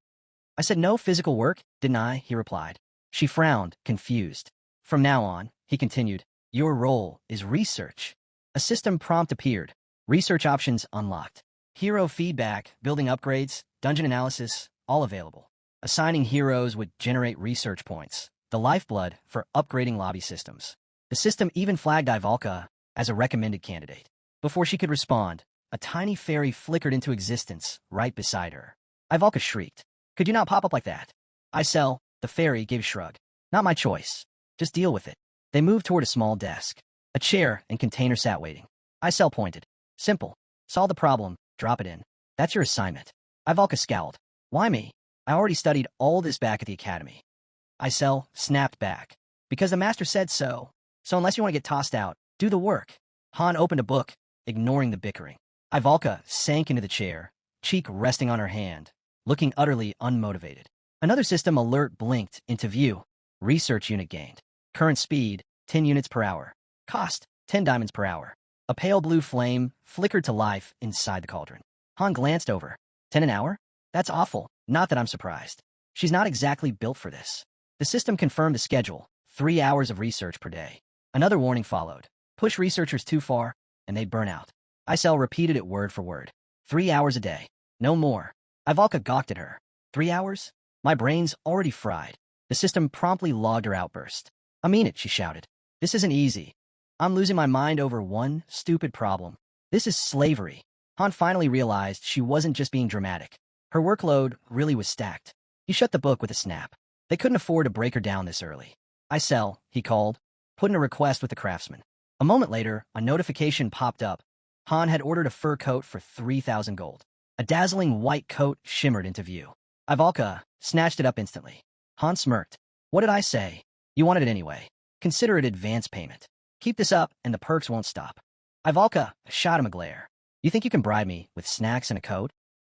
I said no physical work, didn't I? He replied. She frowned, confused. From now on, he continued, your role is research. A system prompt appeared. Research options unlocked. Hero feedback, building upgrades, dungeon analysis, all available. Assigning heroes would generate research points, the lifeblood for upgrading lobby systems. The system even flagged Ivalka as a recommended candidate. Before she could respond, a tiny fairy flickered into existence right beside her. Ivalka shrieked. Could you not pop up like that? The fairy gave a shrug. Not my choice. Just deal with it. They moved toward a small desk. A chair and container sat waiting. Isel pointed. Simple. Solve the problem, drop it in. That's your assignment. Ivalka scowled. Why me? I already studied all this back at the academy. Isel snapped back. Because the master said so. So unless you want to get tossed out, Do the work. Han opened a book, ignoring the bickering. Ivalka sank into the chair, cheek resting on her hand, looking utterly unmotivated. Another system alert blinked into view. Research unit gained. Current speed, 10 units per hour. Cost, 10 diamonds per hour. A pale blue flame flickered to life inside the cauldron. Han glanced over. 10 an hour? That's awful. Not that I'm surprised. She's not exactly built for this. The system confirmed the schedule, 3 hours of research per day. Another warning followed. Push researchers too far, and they'd burn out. Isel repeated it word for word. 3 hours a day. No more. Ivalka gawked at her. 3 hours? My brain's already fried. The system promptly logged her outburst. I mean it, she shouted. This isn't easy. I'm losing my mind over one stupid problem. This is slavery. Han finally realized she wasn't just being dramatic. Her workload really was stacked. He shut the book with a snap. They couldn't afford to break her down this early. Isel, he called, put in a request with the craftsman. A moment later, a notification popped up. Han had ordered a fur coat for 3,000 gold. A dazzling white coat shimmered into view. Ivalka snatched it up instantly. Han smirked. What did I say? You wanted it anyway. Consider it advance payment. Keep this up, and the perks won't stop. Ivalka shot him a glare. You think you can bribe me with snacks and a coat?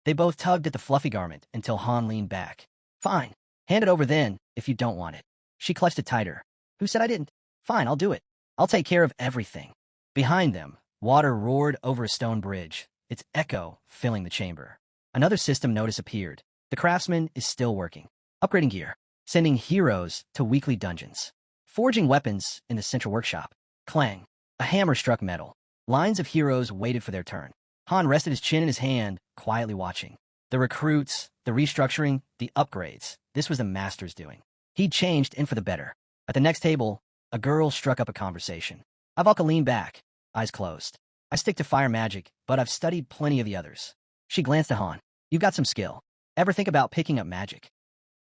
They both tugged at the fluffy garment until Han leaned back. Fine. Hand it over then, if you don't want it. She clutched it tighter. Who said I didn't? Fine, I'll do it. I'll take care of everything. Behind them, water roared over a stone bridge, its echo filling the chamber. Another system notice appeared. The craftsman is still working. Upgrading gear. Sending heroes to weekly dungeons. Forging weapons in the central workshop. Clang. A hammer struck metal. Lines of heroes waited for their turn. Han rested his chin in his hand, quietly watching. The recruits, the restructuring, the upgrades. This was the master's doing. He'd changed in for the better. At the next table, a girl struck up a conversation. Ivalka leaned back, eyes closed. I stick to fire magic, but I've studied plenty of the others. She glanced at Han. You've got some skill. Ever think about picking up magic?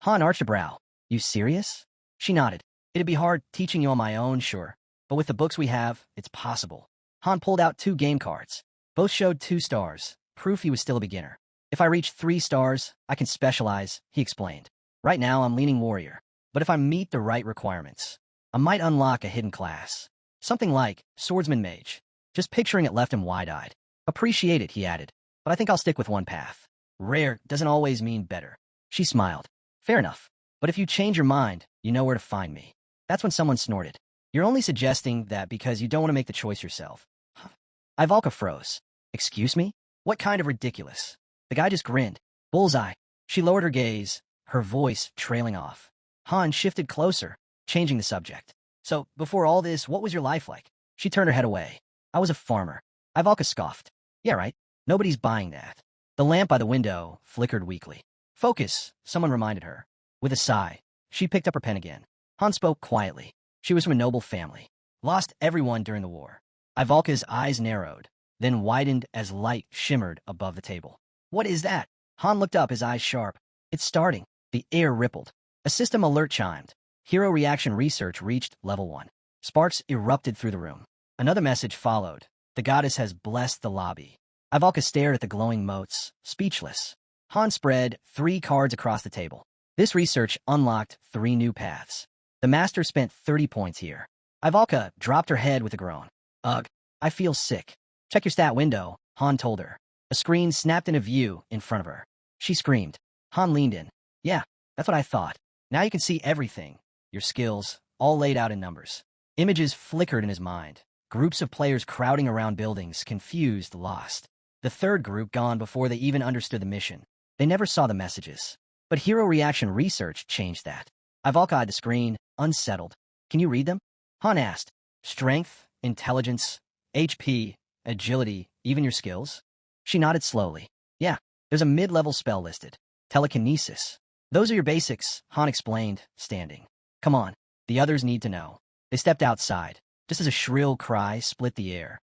Han arched a brow. You serious? She nodded. It'd be hard teaching you on my own, sure. But with the books we have, it's possible. Han pulled out 2 game cards. Both showed 2 stars, proof he was still a beginner. If I reach 3 stars, I can specialize, he explained. Right now, I'm leaning warrior. But if I meet the right requirements, I might unlock a hidden class. Something like swordsman mage. Just picturing it left him wide-eyed. Appreciate it, he added. But I think I'll stick with one path. Rare doesn't always mean better. She smiled. Fair enough. But if you change your mind, you know where to find me. That's when someone snorted. You're only suggesting that because you don't want to make the choice yourself. Ivalka froze. Excuse me? What kind of ridiculous? The guy just grinned. Bullseye. She lowered her gaze, her voice trailing off. Han shifted closer, changing the subject. So, before all this, what was your life like? She turned her head away. I was a farmer. Ivalka scoffed. Yeah, right. Nobody's buying that. The lamp by the window flickered weakly. Focus, someone reminded her. With a sigh, she picked up her pen again. Han spoke quietly. She was from a noble family. Lost everyone during the war. Ivalka's eyes narrowed, then widened as light shimmered above the table. What is that? Han looked up, his eyes sharp. It's starting. The air rippled. A system alert chimed. Hero reaction research reached level 1. Sparks erupted through the room. Another message followed. The goddess has blessed the lobby. Ivalka stared at the glowing motes, speechless. Han spread 3 cards across the table. This research unlocked 3 new paths. The master spent 30 points here. Ivalka dropped her head with a groan. Ugh, I feel sick. Check your stat window, Han told her. A screen snapped into view in front of her. She screamed. Han leaned in. Yeah, that's what I thought. Now you can see everything. Your skills, all laid out in numbers. Images flickered in his mind. Groups of players crowding around buildings, confused, lost. The third group gone before they even understood the mission. They never saw the messages. But hero reaction research changed that. Ivalka eyed the screen, unsettled. Can you read them? Han asked. Strength, intelligence, HP, agility, even your skills? She nodded slowly. Yeah, there's a mid-level spell listed. Telekinesis. Those are your basics, Han explained, standing. Come on, the others need to know. They stepped outside, just as a shrill cry split the air.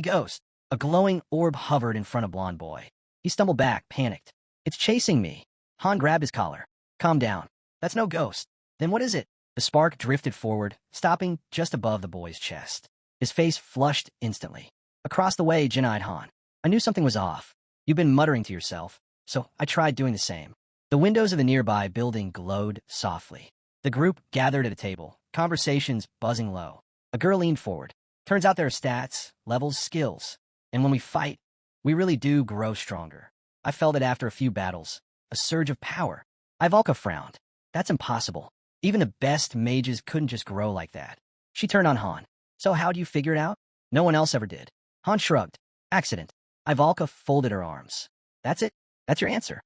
Ghost. A glowing orb hovered in front of Blonde Boy. He stumbled back, panicked. It's chasing me. Han grabbed his collar. Calm down. That's no ghost. Then what is it? The spark drifted forward, stopping just above the boy's chest. His face flushed instantly. Across the way, Jin-eyed Han. I knew something was off. You've been muttering to yourself, so I tried doing the same. The windows of the nearby building glowed softly. The group gathered at a table, conversations buzzing low. A girl leaned forward. Turns out there are stats, levels, skills. And when we fight, we really do grow stronger. I felt it after a few battles. A surge of power. Ivalka frowned. That's impossible. Even the best mages couldn't just grow like that. She turned on Han. So how'd you figure it out? No one else ever did. Han shrugged. Accident. Ivalka folded her arms. That's it? That's your answer?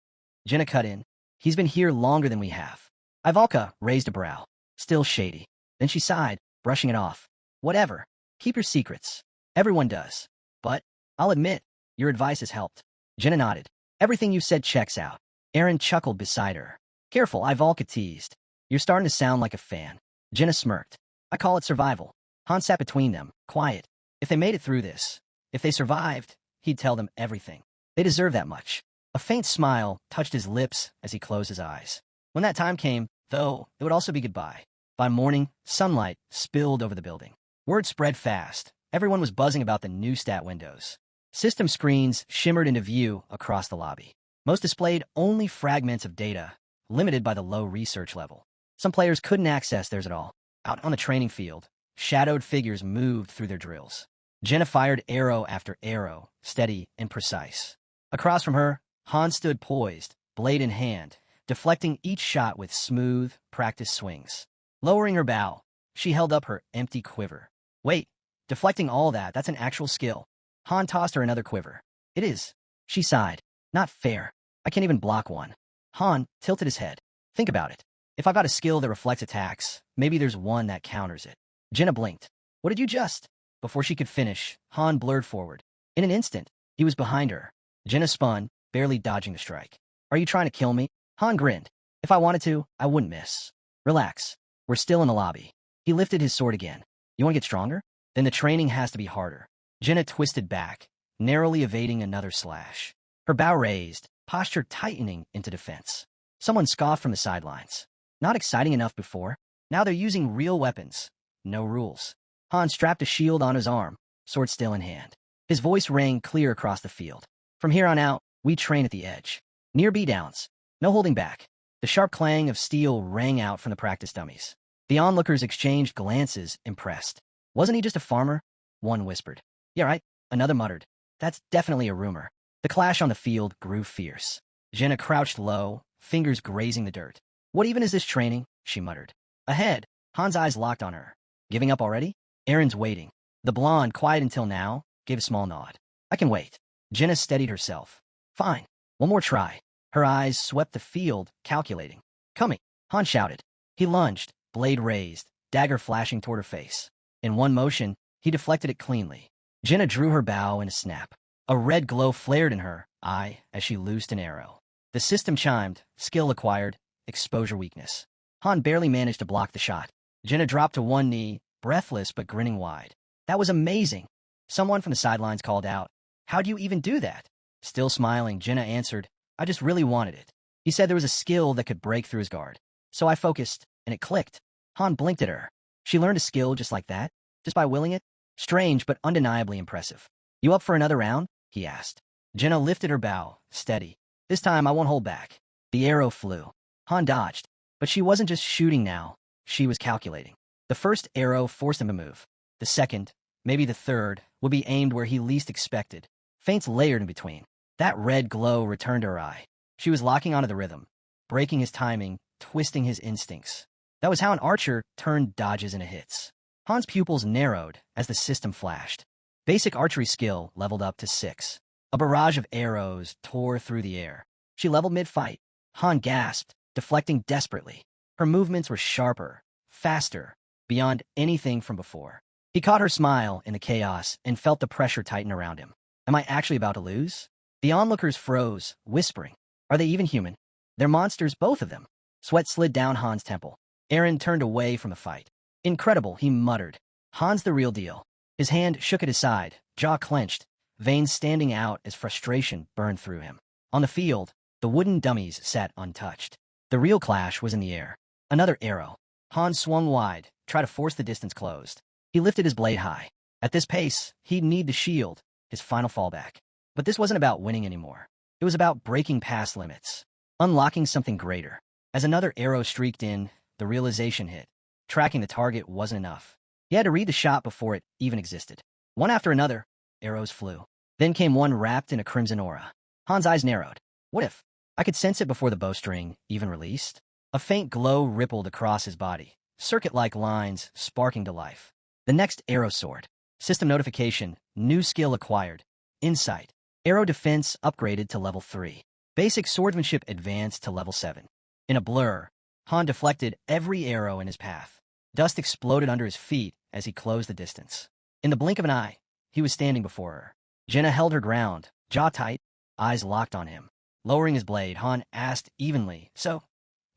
Jenna cut in. He's been here longer than we have. Ivalka raised a brow. Still shady. Then she sighed, brushing it off. Whatever. Keep your secrets. Everyone does. But, I'll admit, your advice has helped. Jenna nodded. Everything you said checks out. Aaron chuckled beside her. Careful, Ivalka teased. You're starting to sound like a fan. Jenna smirked. I call it survival. Han sat between them, quiet. If they made it through this, if they survived, he'd tell them everything. They deserve that much. A faint smile touched his lips as he closed his eyes. When that time came, though, it would also be goodbye. By morning, sunlight spilled over the building. Word spread fast. Everyone was buzzing about the new stat windows. System screens shimmered into view across the lobby. Most displayed only fragments of data, limited by the low research level. Some players couldn't access theirs at all. Out on the training field, shadowed figures moved through their drills. Jenna fired arrow after arrow, steady and precise. Across from her, Han stood poised, blade in hand, deflecting each shot with smooth, practiced swings. Lowering her bow, she held up her empty quiver. Wait, deflecting all that, that's an actual skill. Han tossed her another quiver. It is. She sighed. Not fair. I can't even block one. Han tilted his head. Think about it. If I've got a skill that reflects attacks, maybe there's one that counters it. Jenna blinked. What did you just? Before she could finish, Han blurred forward. In an instant, he was behind her. Jenna spun, barely dodging the strike. Are you trying to kill me? Han grinned. If I wanted to, I wouldn't miss. Relax. We're still in the lobby. He lifted his sword again. You want to get stronger? Then the training has to be harder. Jenna twisted back, narrowly evading another slash. Her bow raised, posture tightening into defense. Someone scoffed from the sidelines. Not exciting enough before. Now they're using real weapons. No rules. Han strapped a shield on his arm, sword still in hand. His voice rang clear across the field. From here on out, we train at the edge. Near beatdowns. No holding back. The sharp clang of steel rang out from the practice dummies. The onlookers exchanged glances, impressed. Wasn't he just a farmer? One whispered. Yeah, right. Another muttered. That's definitely a rumor. The clash on the field grew fierce. Jenna crouched low, fingers grazing the dirt. What even is this training? She muttered. Ahead, Han's eyes locked on her. Giving up already? Aaron's waiting. The blonde, quiet until now, gave a small nod. I can wait. Jenna steadied herself. Fine. One more try. Her eyes swept the field, calculating. Coming. Han shouted. He lunged, blade raised, dagger flashing toward her face. In one motion, he deflected it cleanly. Jenna drew her bow in a snap. A red glow flared in her eye as she loosed an arrow. The system chimed, skill acquired, exposure weakness. Han barely managed to block the shot. Jenna dropped to one knee, breathless but grinning wide. That was amazing. Someone from the sidelines called out. How'd you even do that? Still smiling, Jenna answered, I just really wanted it. He said there was a skill that could break through his guard. So I focused, and it clicked. Han blinked at her. She learned a skill just like that? Just by willing it? Strange, but undeniably impressive. You up for another round? He asked. Jenna lifted her bow, steady. This time I won't hold back. The arrow flew. Han dodged. But she wasn't just shooting now. She was calculating. The first arrow forced him to move. The second, maybe the third, would be aimed where he least expected. Feints layered in between. That red glow returned to her eye. She was locking onto the rhythm, breaking his timing, twisting his instincts. That was how an archer turned dodges into hits. Han's pupils narrowed as the system flashed. Basic archery skill leveled up to 6. A barrage of arrows tore through the air. She leveled mid-fight. Han gasped, deflecting desperately. Her movements were sharper, faster, beyond anything from before. He caught her smile in the chaos and felt the pressure tighten around him. Am I actually about to lose? The onlookers froze, whispering. Are they even human? They're monsters, both of them. Sweat slid down Han's temple. Aaron turned away from the fight. Incredible, he muttered. Han's the real deal. His hand shook at his side, jaw clenched, veins standing out as frustration burned through him. On the field, the wooden dummies sat untouched. The real clash was in the air. Another arrow. Han swung wide, tried to force the distance closed. He lifted his blade high. At this pace, he'd need the shield, his final fallback. But this wasn't about winning anymore. It was about breaking past limits, unlocking something greater. As another arrow streaked in, the realization hit. Tracking the target wasn't enough. He had to read the shot before it even existed. One after another, arrows flew. Then came one wrapped in a crimson aura. Han's eyes narrowed. What if I could sense it before the bowstring even released? A faint glow rippled across his body, circuit-like lines sparking to life. The next arrow soared. System notification, new skill acquired. Insight. Arrow defense upgraded to level 3. Basic swordsmanship advanced to level 7. In a blur, Han deflected every arrow in his path. Dust exploded under his feet as he closed the distance. In the blink of an eye, he was standing before her. Jenna held her ground, jaw tight, eyes locked on him. Lowering his blade, Han asked evenly, "So,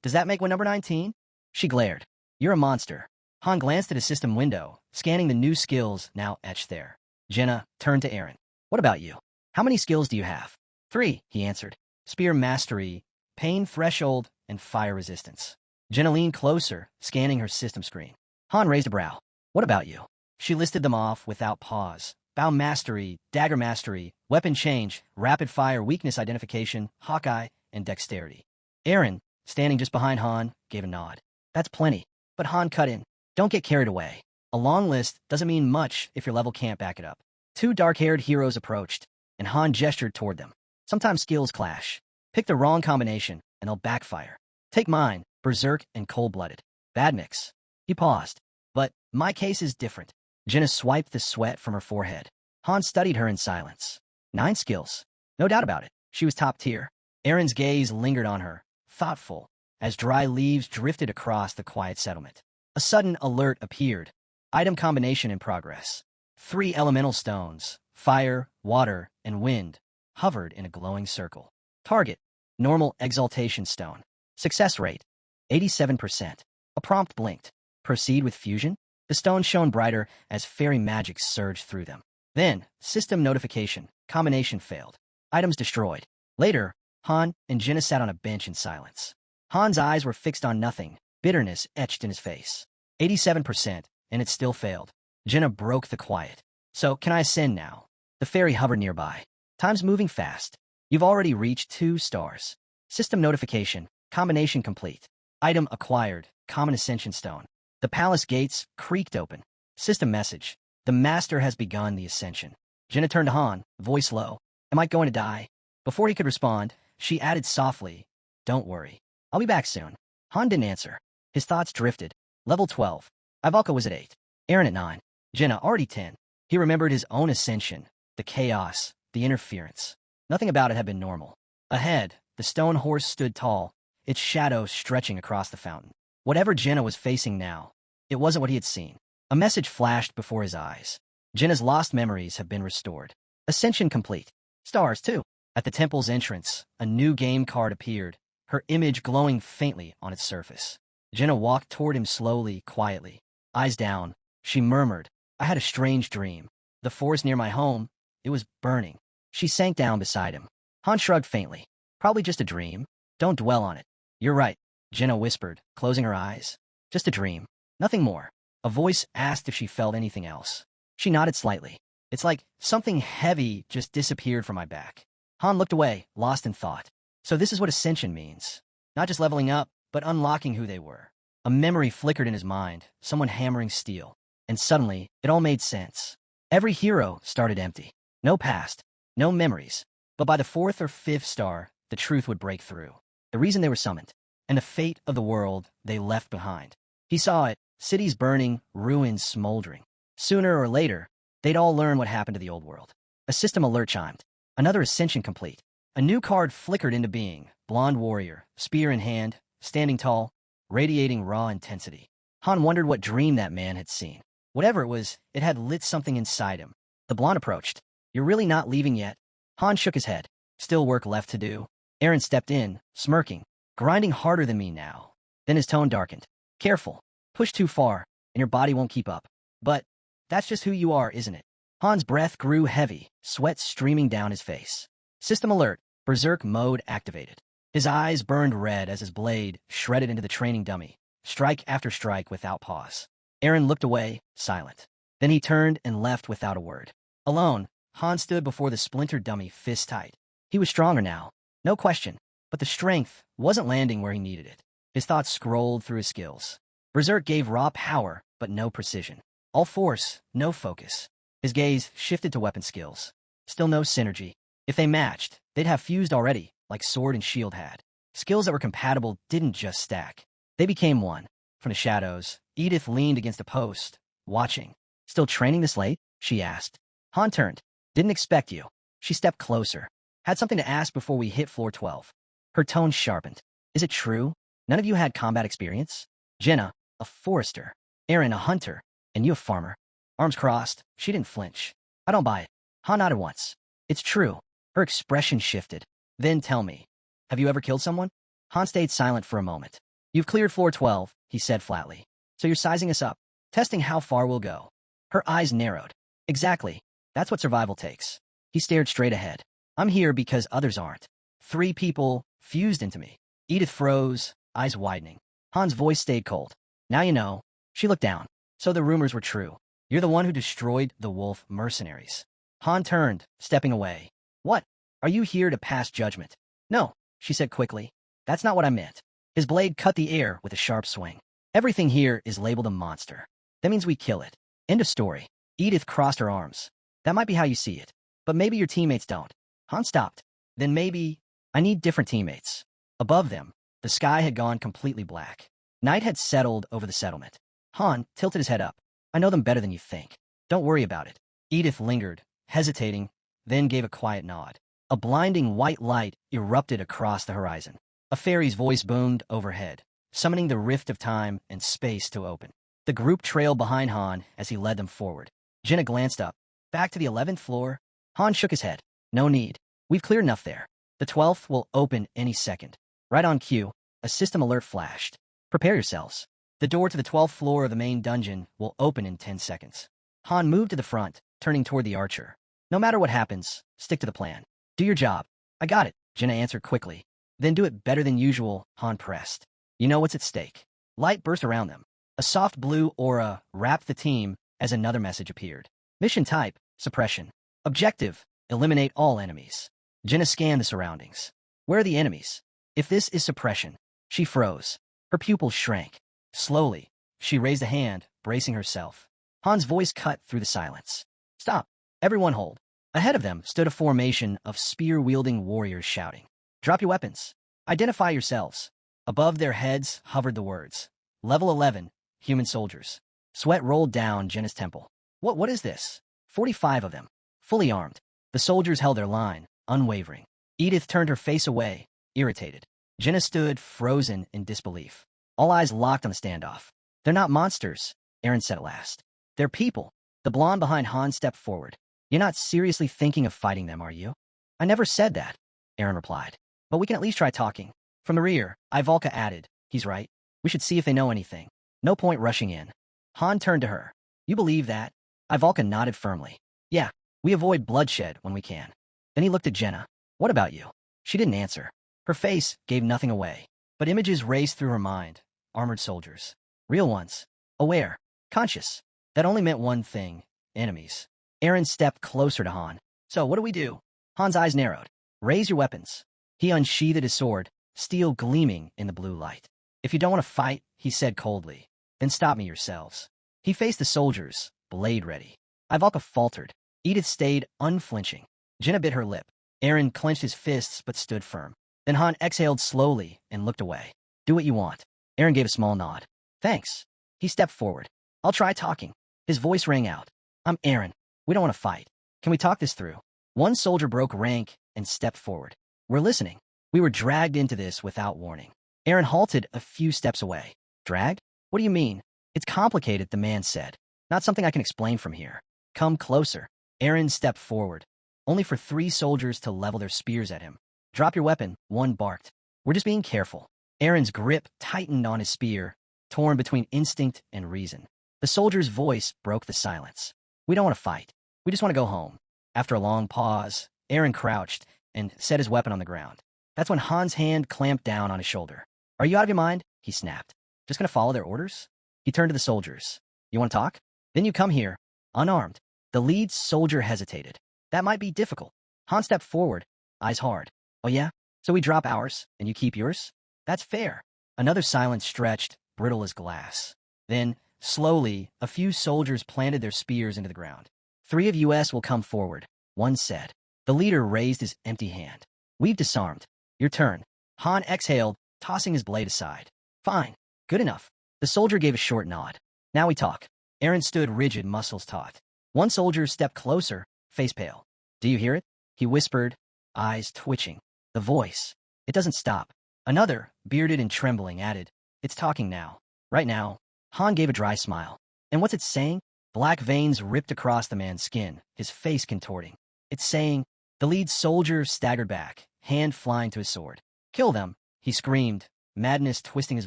does that make one number 19? She glared. "You're a monster." Han glanced at his system window, scanning the new skills now etched there. Jenna turned to Aaron. "What about you? How many skills do you have?" 3, he answered. Spear mastery, pain threshold, and fire resistance. Jenna leaned closer, scanning her system screen. Han raised a brow. "What about you?" She listed them off without pause. Bow mastery, dagger mastery, weapon change, rapid fire, weakness identification, Hawkeye, and dexterity. Aaron, standing just behind Han, gave a nod. "That's plenty." But Han cut in. "Don't get carried away. A long list doesn't mean much if your level can't back it up." 2 dark-haired heroes approached, and Han gestured toward them. "Sometimes skills clash. Pick the wrong combination, and they'll backfire. Take mine, berserk and cold-blooded. Bad mix." He paused. "But my case is different." Jenna swiped the sweat from her forehead. Han studied her in silence. 9 skills. No doubt about it. She was top tier. Aaron's gaze lingered on her, thoughtful, as dry leaves drifted across the quiet settlement. A sudden alert appeared. Item combination in progress. 3 elemental stones, fire, water, and wind, hovered in a glowing circle. Target, normal exaltation stone. Success rate, 87%. A prompt blinked. Proceed with fusion? The stones shone brighter as fairy magic surged through them. Then, system notification, combination failed. Items destroyed. Later, Han and Jenna sat on a bench in silence. Han's eyes were fixed on nothing, bitterness etched in his face. 87%, and it still failed. Jenna broke the quiet. "So, can I ascend now?" The fairy hovered nearby. "Time's moving fast. You've already reached 2 stars. System notification, combination complete. Item acquired, common ascension stone." The palace gates creaked open. System message. The master has begun the ascension. Jenna turned to Han, voice low. "Am I going to die?" Before he could respond, she added softly, "Don't worry. I'll be back soon." Han didn't answer. His thoughts drifted. Level 12. Ivalka was at 8. Aaron at 9. Jenna already 10. He remembered his own ascension, the chaos, the interference. Nothing about it had been normal. Ahead, the stone horse stood tall, its shadow stretching across the fountain. Whatever Jenna was facing now, it wasn't what he had seen. A message flashed before his eyes. Jenna's lost memories have been restored. Ascension complete. Stars, too. At the temple's entrance, a new game card appeared, her image glowing faintly on its surface. Jenna walked toward him slowly, quietly. Eyes down, she murmured, "I had a strange dream. The forest near my home, it was burning." She sank down beside him. Han shrugged faintly. "Probably just a dream. Don't dwell on it." "You're right," Jenna whispered, closing her eyes. "Just a dream. Nothing more." A voice asked if she felt anything else. She nodded slightly. "It's like something heavy just disappeared from my back." Han looked away, lost in thought. So this is what ascension means. Not just leveling up, but unlocking who they were. A memory flickered in his mind, someone hammering steel. And suddenly, it all made sense. Every hero started empty. No past, no memories. But by the 4th or 5th star, the truth would break through. The reason they were summoned, and the fate of the world they left behind. He saw it, cities burning, ruins smoldering. Sooner or later, they'd all learn what happened to the old world. A system alert chimed. Another ascension complete. A new card flickered into being. Blonde warrior, spear in hand, standing tall, radiating raw intensity. Han wondered what dream that man had seen. Whatever it was, it had lit something inside him. The blonde approached. "You're really not leaving yet?" Han shook his head. "Still work left to do." Aaron stepped in, smirking. "Grinding harder than me now." Then his tone darkened. "Careful. Push too far, and your body won't keep up. But that's just who you are, isn't it?" Han's breath grew heavy, sweat streaming down his face. System alert. Berserk mode activated. His eyes burned red as his blade shredded into the training dummy, strike after strike without pause. Aaron looked away, silent. Then he turned and left without a word. Alone, Han stood before the splintered dummy fist tight. He was stronger now, no question, but the strength wasn't landing where he needed it. His thoughts scrolled through his skills. Berserk gave raw power, but no precision. All force, no focus. His gaze shifted to weapon skills. Still no synergy. If they matched, they'd have fused already, like sword and shield had. Skills that were compatible didn't just stack. They became one. From the shadows, Edith leaned against a post, watching. Still training this late? She asked. Han turned. Didn't expect you. She stepped closer. Had something to ask before we hit floor 12. Her tone sharpened. Is it true? None of you had combat experience? Jenna, a forester. Aaron, a hunter. And you a farmer. Arms crossed, she didn't flinch. I don't buy it. Han nodded once. It's true. Her expression shifted. Then tell me. Have you ever killed someone? Han stayed silent for a moment. You've cleared floor 12, he said flatly. So you're sizing us up. Testing how far we'll go. Her eyes narrowed. Exactly. That's what survival takes. He stared straight ahead. I'm here because others aren't. 3 people fused into me. Edith froze, eyes widening. Han's voice stayed cold. Now you know. She looked down. So the rumors were true. You're the one who destroyed the wolf mercenaries. Han turned, stepping away. What? Are you here to pass judgment? No, she said quickly. That's not what I meant. His blade cut the air with a sharp swing. Everything here is labeled a monster. That means we kill it. End of story. Edith crossed her arms. That might be how you see it. But maybe your teammates don't. Han stopped. Then maybe I need different teammates. Above them, the sky had gone completely black. Night had settled over the settlement. Han tilted his head up. I know them better than you think. Don't worry about it. Edith lingered, hesitating, then gave a quiet nod. A blinding white light erupted across the horizon. A fairy's voice boomed overhead, summoning the rift of time and space to open. The group trailed behind Han as he led them forward. Jenna glanced up. Back to the 11th floor? Han shook his head. No need. We've cleared enough there. The 12th will open any second. Right on cue, a system alert flashed. Prepare yourselves. The door to the 12th floor of the main dungeon will open in 10 seconds. Han moved to the front, turning toward the archer. No matter what happens, stick to the plan. Do your job. I got it, Jenna answered quickly. Then do it better than usual, Han pressed. You know what's at stake. Light burst around them. A soft blue aura wrapped the team as another message appeared. Mission type, suppression. Objective, eliminate all enemies. Jenna scanned the surroundings. Where are the enemies? If this is suppression. She froze. Her pupils shrank. Slowly, she raised a hand, bracing herself. Han's voice cut through the silence. Stop. Everyone hold. Ahead of them stood a formation of spear-wielding warriors shouting. Drop your weapons. Identify yourselves. Above their heads hovered the words. Level 11, human soldiers. Sweat rolled down Jenna's temple. What is this? 45 of them, fully armed. The soldiers held their line, unwavering. Edith turned her face away, irritated. Jenna stood frozen in disbelief. All eyes locked on the standoff. They're not monsters, Aaron said at last. They're people. The blonde behind Han stepped forward. You're not seriously thinking of fighting them, are you? I never said that, Aaron replied. But we can at least try talking. From the rear, Ivalka added. He's right. We should see if they know anything. No point rushing in. Han turned to her. You believe that? Ivalka nodded firmly. Yeah, we avoid bloodshed when we can. Then he looked at Jenna. What about you? She didn't answer. Her face gave nothing away. But images raced through her mind. Armored soldiers. Real ones. Aware. Conscious. That only meant one thing. Enemies. Aaron stepped closer to Han. So, what do we do? Han's eyes narrowed. Raise your weapons. He unsheathed his sword, steel gleaming in the blue light. If you don't want to fight, he said coldly, then stop me yourselves. He faced the soldiers, blade ready. Ivalka faltered. Edith stayed unflinching. Jenna bit her lip. Aaron clenched his fists but stood firm. Then Han exhaled slowly and looked away. Do what you want. Aaron gave a small nod. Thanks. He stepped forward. I'll try talking. His voice rang out. I'm Aaron. We don't want to fight. Can we talk this through? One soldier broke rank and stepped forward. We're listening. We were dragged into this without warning. Aaron halted a few steps away. Dragged? What do you mean? It's complicated, the man said. Not something I can explain from here. Come closer. Aaron stepped forward, only for 3 soldiers to level their spears at him. Drop your weapon, one barked. We're just being careful. Aaron's grip tightened on his spear, torn between instinct and reason. The soldier's voice broke the silence. We don't want to fight. We just want to go home. After a long pause, Aaron crouched and set his weapon on the ground. That's when Han's hand clamped down on his shoulder. Are you out of your mind? He snapped. Just gonna follow their orders? He turned to the soldiers. You want to talk? Then you come here, unarmed. The lead soldier hesitated. That might be difficult. Han stepped forward, eyes hard. Oh yeah? So we drop ours, and you keep yours? That's fair. Another silence stretched, brittle as glass. Then, Slowly, a few soldiers planted their spears into the ground. 3 of us will come forward, one said. The leader raised his empty hand. We've disarmed. Your turn. Han exhaled, tossing his blade aside. Fine. Good enough. The soldier gave a short nod. Now we talk. Aaron stood rigid, muscles taut. One soldier stepped closer, face pale. Do you hear it? He whispered, eyes twitching. The voice. It doesn't stop. Another, bearded and trembling, added, It's talking now. Right now. Han gave a dry smile. And what's it saying? Black veins ripped across the man's skin, his face contorting. It's saying, the lead soldier staggered back, hand flying to his sword. Kill them, he screamed, madness twisting his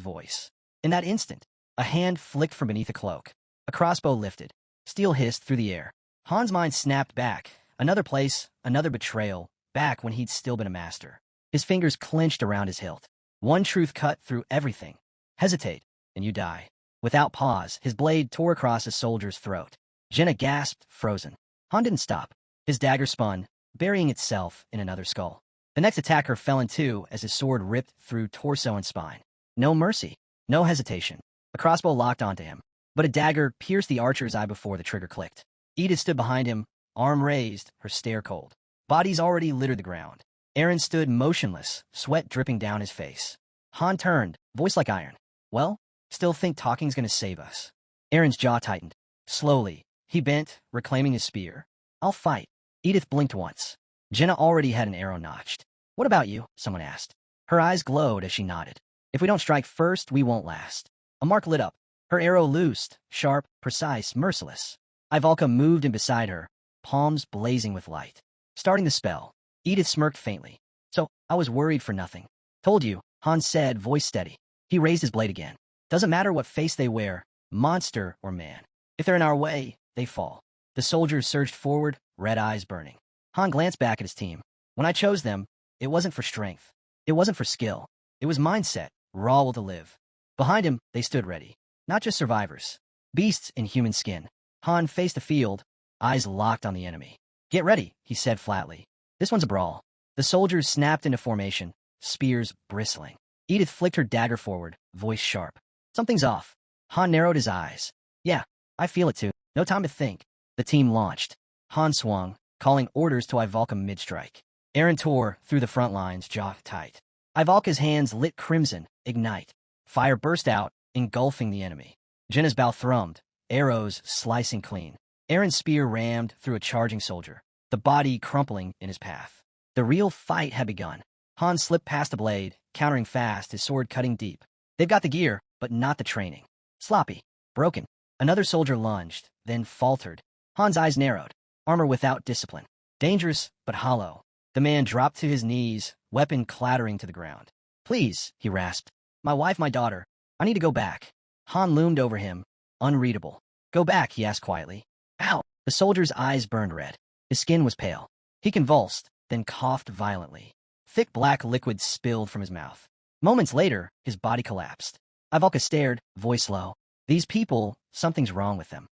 voice. In that instant, a hand flicked from beneath a cloak. A crossbow lifted. Steel hissed through the air. Han's mind snapped back. Another place, another betrayal, back when he'd still been a master. His fingers clenched around his hilt. One truth cut through everything. Hesitate, and you die. Without pause, his blade tore across a soldier's throat. Jenna gasped, frozen. Han didn't stop. His dagger spun, burying itself in another skull. The next attacker fell in two as his sword ripped through torso and spine. No mercy, no hesitation. A crossbow locked onto him, but a dagger pierced the archer's eye before the trigger clicked. Edith stood behind him, arm raised, her stare cold. Bodies already littered the ground. Aaron stood motionless, sweat dripping down his face. Han turned, voice like iron. Well? Still think talking's gonna save us? Aaron's jaw tightened. Slowly, he bent, reclaiming his spear. I'll fight. Edith blinked once. Jenna already had an arrow notched. What about you? Someone asked. Her eyes glowed as she nodded. If we don't strike first, we won't last. A mark lit up. Her arrow loosed, sharp, precise, merciless. Ivalka moved in beside her, palms blazing with light. Starting the spell, Edith smirked faintly. So, I was worried for nothing. Told you, Han said, voice steady. He raised his blade again. Doesn't matter what face they wear, monster or man. If they're in our way, they fall. The soldiers surged forward, red eyes burning. Han glanced back at his team. When I chose them, it wasn't for strength. It wasn't for skill. It was mindset, raw will to live. Behind him, they stood ready. Not just survivors. Beasts in human skin. Han faced the field, eyes locked on the enemy. Get ready, he said flatly. This one's a brawl. The soldiers snapped into formation, spears bristling. Edith flicked her dagger forward, voice sharp. Something's off. Han narrowed his eyes. Yeah, I feel it too. No time to think. The team launched. Han swung, calling orders to Ivalka mid-strike. Aaron tore through the front lines, jaw tight. Ivalka's hands lit crimson, ignite. Fire burst out, engulfing the enemy. Jenna's bow thrummed, arrows slicing clean. Aaron's spear rammed through a charging soldier, the body crumpling in his path. The real fight had begun. Han slipped past the blade, countering fast, his sword cutting deep. They've got the gear, but not the training. Sloppy. Broken. Another soldier lunged, then faltered. Han's eyes narrowed. Armor without discipline. Dangerous, but hollow. The man dropped to his knees, weapon clattering to the ground. Please, he rasped. My wife, my daughter. I need to go back. Han loomed over him, unreadable. Go back, he asked quietly. Ow! The soldier's eyes burned red. His skin was pale. He convulsed, then coughed violently. Thick black liquid spilled from his mouth. Moments later, his body collapsed. Ivalka stared, voice low. These people, something's wrong with them.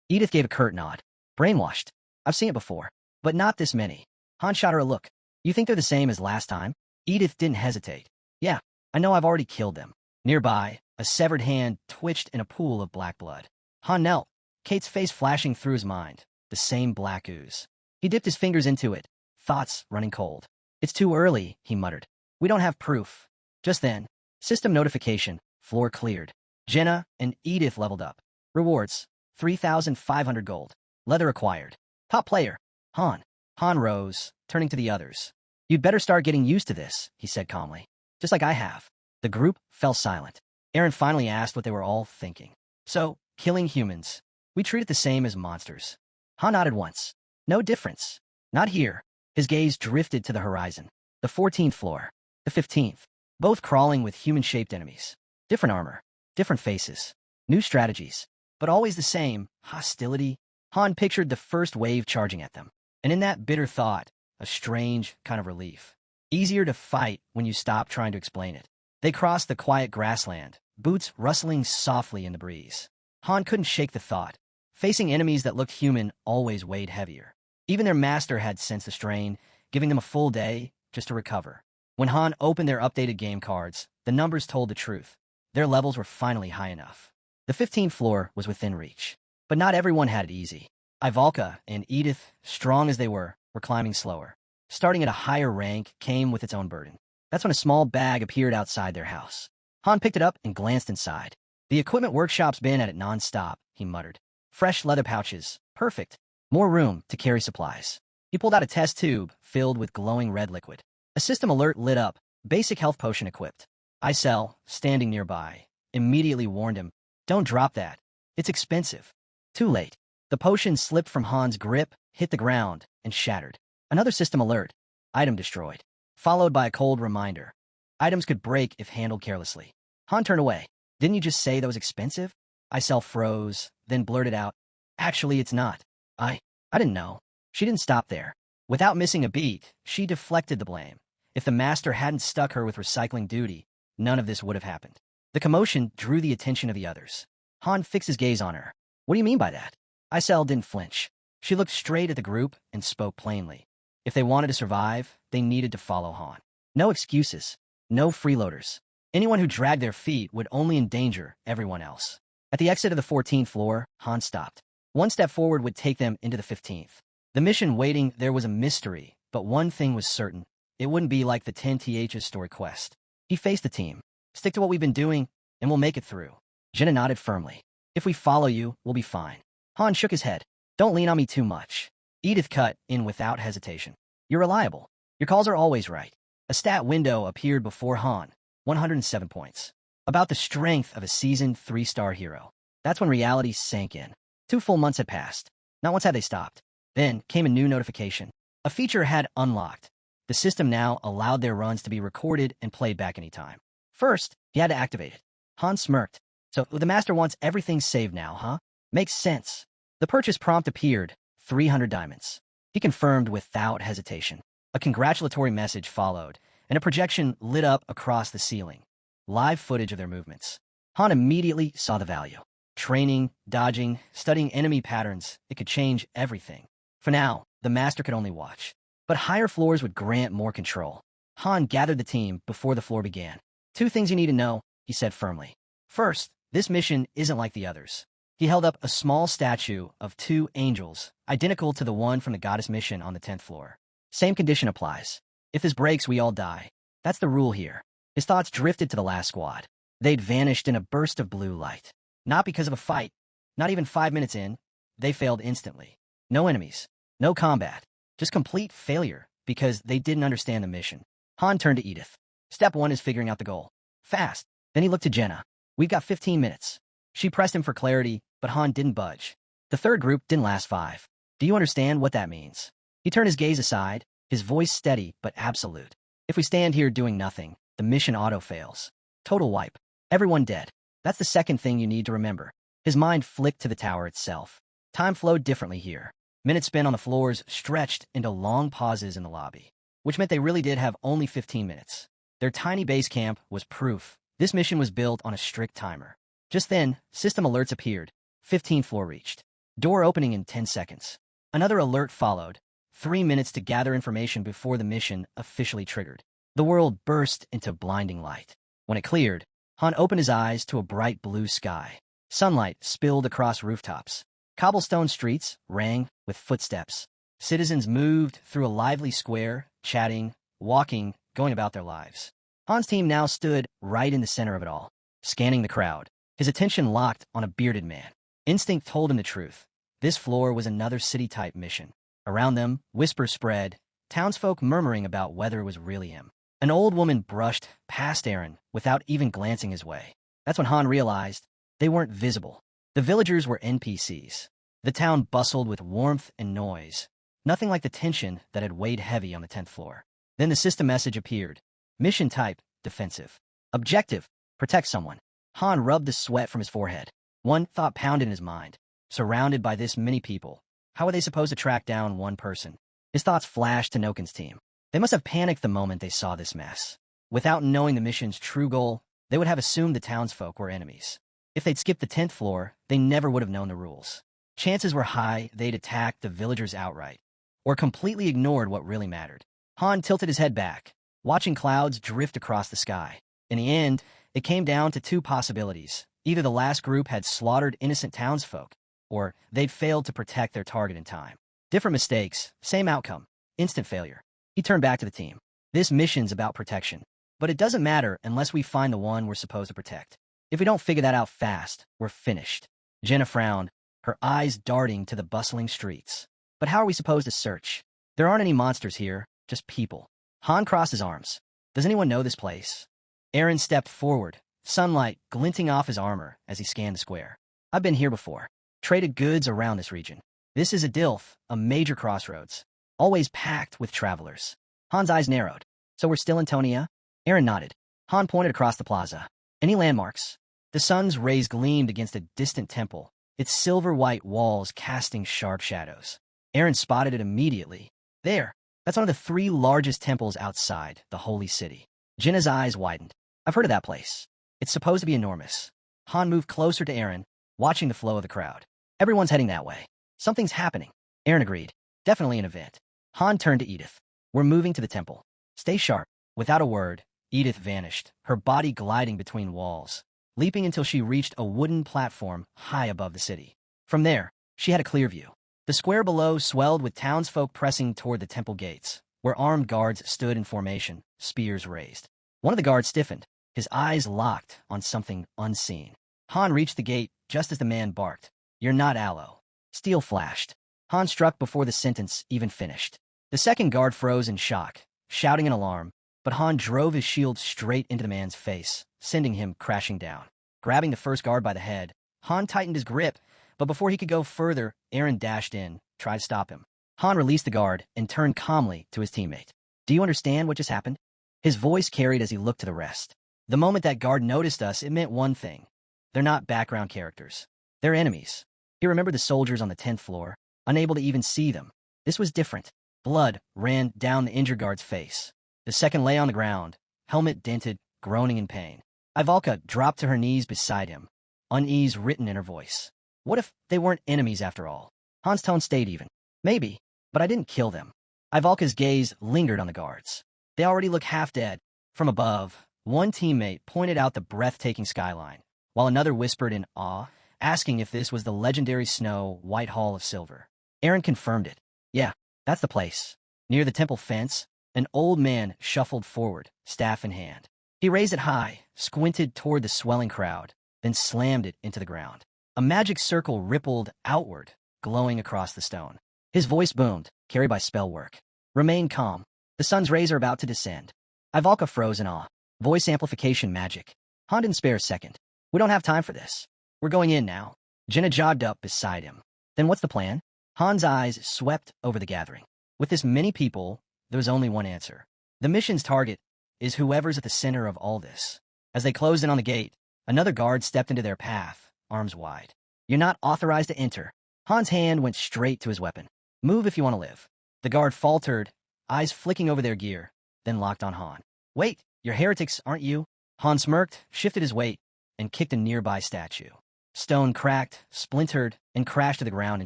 Edith gave a curt nod. Brainwashed. I've seen it before. But not this many. Han shot her a look. You think they're the same as last time? Edith didn't hesitate. Yeah, I know I've already killed them. Nearby, a severed hand twitched in a pool of black blood. Han knelt, Kate's face flashing through his mind. The same black ooze. He dipped his fingers into it, thoughts running cold. It's too early, he muttered. We don't have proof. Just then, system notification, floor cleared. Jenna and Edith leveled up. Rewards, 3,500 gold. Leather acquired. Top player, Han. Han rose, turning to the others. You'd better start getting used to this, he said calmly. Just like I have. The group fell silent. Aaron finally asked what they were all thinking. So, killing humans. We treat it the same as monsters. Han nodded once. No difference. Not here. His gaze drifted to the horizon. The 14th floor. The 15th. Both crawling with human-shaped enemies. Different armor. Different faces. New strategies. But always the same. Hostility. Han pictured the first wave charging at them. And in that bitter thought, a strange kind of relief. Easier to fight when you stop trying to explain it. They crossed the quiet grassland, boots rustling softly in the breeze. Han couldn't shake the thought. Facing enemies that looked human always weighed heavier. Even their master had sensed the strain, giving them a full day just to recover. When Han opened their updated game cards, the numbers told the truth. Their levels were finally high enough. The 15th floor was within reach. But not everyone had it easy. Ivalka and Edith, strong as they were climbing slower. Starting at a higher rank came with its own burden. That's when a small bag appeared outside their house. Han picked it up and glanced inside. The equipment workshop's been at it non-stop, he muttered. Fresh leather pouches. Perfect. More room to carry supplies. He pulled out a test tube filled with glowing red liquid. A system alert lit up. Basic health potion equipped. Isel, standing nearby, immediately warned him, "Don't drop that. It's expensive." Too late. The potion slipped from Han's grip, hit the ground, and shattered. Another system alert. Item destroyed. Followed by a cold reminder. Items could break if handled carelessly. Han turned away. "Didn't you just say that was expensive?" Isel froze, then blurted out, "Actually, it's not. I didn't know." She didn't stop there. Without missing a beat, she deflected the blame. If the master hadn't stuck her with recycling duty, none of this would have happened. The commotion drew the attention of the others. Han fixed his gaze on her. "What do you mean by that?" Isel didn't flinch. She looked straight at the group and spoke plainly. If they wanted to survive, they needed to follow Han. No excuses. No freeloaders. Anyone who dragged their feet would only endanger everyone else. At the exit of the 14th floor, Han stopped. One step forward would take them into the 15th. The mission waiting there was a mystery, but one thing was certain. It wouldn't be like the 10th's story quest. He faced the team. "Stick to what we've been doing, and we'll make it through." Jenna nodded firmly. "If we follow you, we'll be fine." Han shook his head. "Don't lean on me too much." Edith cut in without hesitation. "You're reliable. Your calls are always right." A stat window appeared before Han. 107 points. About the strength of a seasoned 3-star hero. That's when reality sank in. 2 full months had passed. Not once had they stopped. Then came a new notification. A feature had unlocked. The system now allowed their runs to be recorded and played back anytime. First, he had to activate it. Han smirked. "So the master wants everything saved now, huh? Makes sense." The purchase prompt appeared, 300 diamonds. He confirmed without hesitation. A congratulatory message followed, and a projection lit up across the ceiling. Live footage of their movements. Han immediately saw the value. Training, dodging, studying enemy patterns, it could change everything. For now, the master could only watch. But higher floors would grant more control. Han gathered the team before the floor began. "2 things you need to know," he said firmly. "First, this mission isn't like the others." He held up a small statue of 2 angels, identical to the one from the goddess mission on the 10th floor. "Same condition applies. If this breaks, we all die. That's the rule here." His thoughts drifted to the last squad. They'd vanished in a burst of blue light. Not because of a fight. Not even 5 minutes in. They failed instantly. No enemies. No combat. Just complete failure because they didn't understand the mission. Han turned to Edith. "Step 1 is figuring out the goal. Fast." Then he looked to Jenna. "We've got 15 minutes. She pressed him for clarity, but Han didn't budge. The third group didn't last 5. "Do you understand what that means?" He turned his gaze aside, his voice steady but absolute. "If we stand here doing nothing, the mission auto-fails. Total wipe. Everyone dead. That's the second thing you need to remember." His mind flicked to the tower itself. Time flowed differently here. Minutes spent on the floors stretched into long pauses in the lobby, which meant they really did have only 15 minutes. Their tiny base camp was proof. This mission was built on a strict timer. Just then, system alerts appeared. 15th floor reached. Door opening in 10 seconds. Another alert followed. 3 minutes to gather information before the mission officially triggered. The world burst into blinding light. When it cleared, Han opened his eyes to a bright blue sky. Sunlight spilled across rooftops. Cobblestone streets rang with footsteps. Citizens moved through a lively square, chatting, walking, going about their lives. Han's team now stood right in the center of it all, scanning the crowd, his attention locked on a bearded man. Instinct told him the truth. This floor was another city-type mission. Around them, whispers spread, townsfolk murmuring about whether it was really him. An old woman brushed past Aaron without even glancing his way. That's when Han realized they weren't visible. The villagers were NPCs. The town bustled with warmth and noise, nothing like the tension that had weighed heavy on the 10th floor. Then the system message appeared. Mission type, defensive. Objective, protect someone. Han rubbed the sweat from his forehead. One thought pounded in his mind. Surrounded by this many people, how were they supposed to track down one person? His thoughts flashed to Noken's team. They must have panicked the moment they saw this mess. Without knowing the mission's true goal, they would have assumed the townsfolk were enemies. If they'd skipped the 10th floor, they never would have known the rules. Chances were high they'd attacked the villagers outright, or completely ignored what really mattered. Han tilted his head back, watching clouds drift across the sky. In the end, it came down to 2 possibilities. Either the last group had slaughtered innocent townsfolk, or they'd failed to protect their target in time. Different mistakes, same outcome. Instant failure. He turned back to the team. This mission's about protection. But it doesn't matter unless we find the one we're supposed to protect. If we don't figure that out fast, we're finished. Jenna frowned, her eyes darting to the bustling streets. But how are we supposed to search? There aren't any monsters here, just people. Han crossed his arms. Does anyone know this place? Aaron stepped forward, sunlight glinting off his armor as he scanned the square. I've been here before. Traded goods around this region. This is a Dilth, a major crossroads. Always packed with travelers. Han's eyes narrowed. So we're still in Tonia? Aaron nodded. Han pointed across the plaza. Any landmarks? The sun's rays gleamed against a distant temple, its silver-white walls casting sharp shadows. Aaron spotted it immediately. There. That's one of the 3 largest temples outside the holy city. Jenna's eyes widened. I've heard of that place. It's supposed to be enormous. Han moved closer to Aaron, watching the flow of the crowd. Everyone's heading that way. Something's happening. Aaron agreed. Definitely an event. Han turned to Edith. We're moving to the temple. Stay sharp. Without a word, Edith vanished, her body gliding between walls, leaping until she reached a wooden platform high above the city. From there, she had a clear view. The square below swelled with townsfolk pressing toward the temple gates, where armed guards stood in formation, spears raised. One of the guards stiffened, his eyes locked on something unseen. Han reached the gate just as the man barked. You're not Aloe. Steel flashed. Han struck before the sentence even finished. The second guard froze in shock, shouting in alarm, but Han drove his shield straight into the man's face, sending him crashing down. Grabbing the first guard by the head, Han tightened his grip, but before he could go further, Aaron dashed in, tried to stop him. Han released the guard and turned calmly to his teammate. Do you understand what just happened? His voice carried as he looked to the rest. The moment that guard noticed us, it meant one thing. They're not background characters. They're enemies. He remembered the soldiers on the 10th floor, unable to even see them. This was different. Blood ran down the injured guard's face. The second lay on the ground, helmet dented, groaning in pain. Ivalka dropped to her knees beside him, unease written in her voice. What if they weren't enemies after all? Han's tone stayed even. Maybe, but I didn't kill them. Ivalka's gaze lingered on the guards. They already look half dead. From above, one teammate pointed out the breathtaking skyline, while another whispered in awe, asking if this was the legendary snow White Hall of Silver. Aaron confirmed it. Yeah, that's the place. Near the temple fence, an old man shuffled forward, staff in hand. He raised it high, squinted toward the swelling crowd, then slammed it into the ground. A magic circle rippled outward, glowing across the stone. His voice boomed, carried by spell work. Remain calm. The sun's rays are about to descend. Ivalka froze in awe. Voice amplification magic. Han didn't spare a second. We don't have time for this. We're going in now. Jenna jogged up beside him. Then what's the plan? Han's eyes swept over the gathering. With this many people, there was only one answer. The mission's target is whoever's at the center of all this. As they closed in on the gate, another guard stepped into their path, arms wide. You're not authorized to enter. Han's hand went straight to his weapon. Move if you want to live. The guard faltered, eyes flicking over their gear, then locked on Han. Wait, you're heretics, aren't you? Han smirked, shifted his weight, and kicked a nearby statue. Stone cracked, splintered, and crashed to the ground in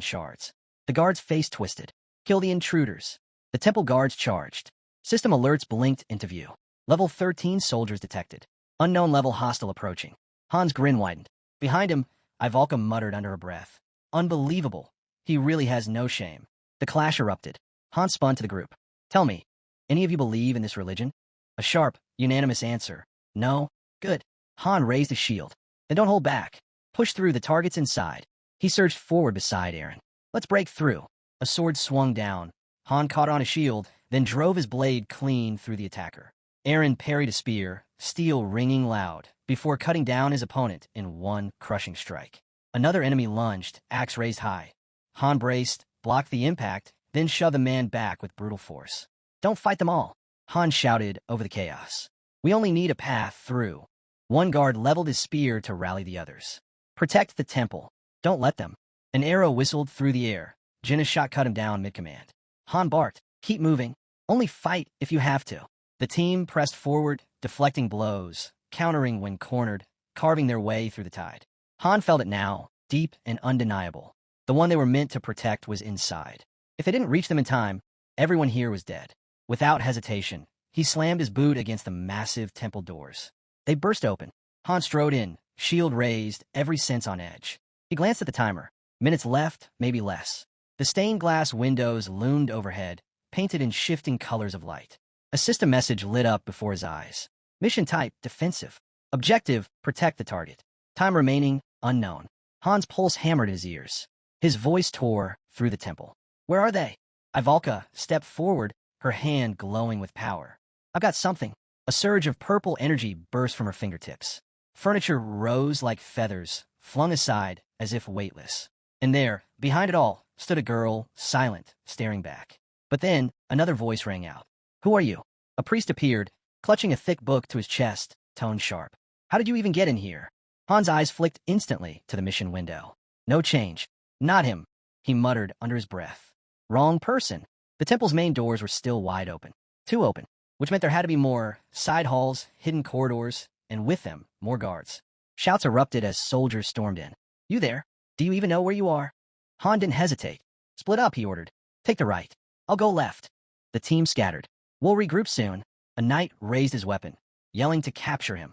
shards. The guard's face twisted. Kill the intruders. The temple guards charged. System alerts blinked into view. Level 13 soldiers detected. Unknown level hostile approaching. Han's grin widened. Behind him, Ivalka muttered under her breath. Unbelievable. He really has no shame. The clash erupted. Han spun to the group. Tell me, any of you believe in this religion? A sharp, unanimous answer. No? Good. Han raised his shield. Then don't hold back. Push through the targets inside. He surged forward beside Aaron. Let's break through. A sword swung down. Han caught on a shield, then drove his blade clean through the attacker. Aaron parried a spear, steel ringing loud, before cutting down his opponent in one crushing strike. Another enemy lunged, axe raised high. Han braced, blocked the impact, then shoved the man back with brutal force. Don't fight them all, Han shouted over the chaos. We only need a path through. One guard leveled his spear to rally the others. Protect the temple. Don't let them. An arrow whistled through the air. Jenna's shot cut him down mid-command. Han barked, keep moving. Only fight if you have to. The team pressed forward, deflecting blows, countering when cornered, carving their way through the tide. Han felt it now, deep and undeniable. The one they were meant to protect was inside. If they didn't reach them in time, everyone here was dead. Without hesitation, he slammed his boot against the massive temple doors. They burst open. Han strode in, shield raised, every sense on edge. He glanced at the timer. Minutes left, maybe less. The stained glass windows loomed overhead, painted in shifting colors of light. A system message lit up before his eyes. Mission type, defensive. Objective, protect the target. Time remaining, unknown. Han's pulse hammered in his ears. His voice tore through the temple. Where are they? Ivalka stepped forward, her hand glowing with power. I've got something. A surge of purple energy burst from her fingertips. Furniture rose like feathers, flung aside as if weightless. And there, behind it all, stood a girl, silent, staring back. But then, another voice rang out. Who are you? A priest appeared, clutching a thick book to his chest, tone sharp. How did you even get in here? Han's eyes flicked instantly to the mission window. No change. Not him, he muttered under his breath. Wrong person. The temple's main doors were still wide open. Too open, which meant there had to be more side halls, hidden corridors, and with them, more guards. Shouts erupted as soldiers stormed in. You there? Do you even know where you are? Han didn't hesitate. Split up, he ordered. Take the right. I'll go left. The team scattered. We'll regroup soon. A knight raised his weapon, yelling to capture him.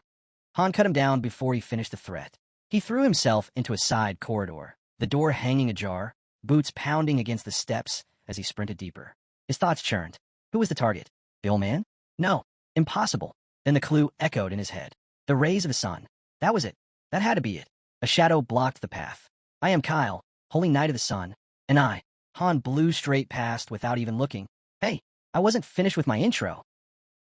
Han cut him down before he finished the threat. He threw himself into a side corridor, the door hanging ajar, boots pounding against the steps as he sprinted deeper. His thoughts churned. Who was the target? The old man? No. Impossible. Then the clue echoed in his head. The rays of the sun. That was it. That had to be it. A shadow blocked the path. I am Kyle, Holy Knight of the Sun. And I. Han blew straight past without even looking. Hey, I wasn't finished with my intro.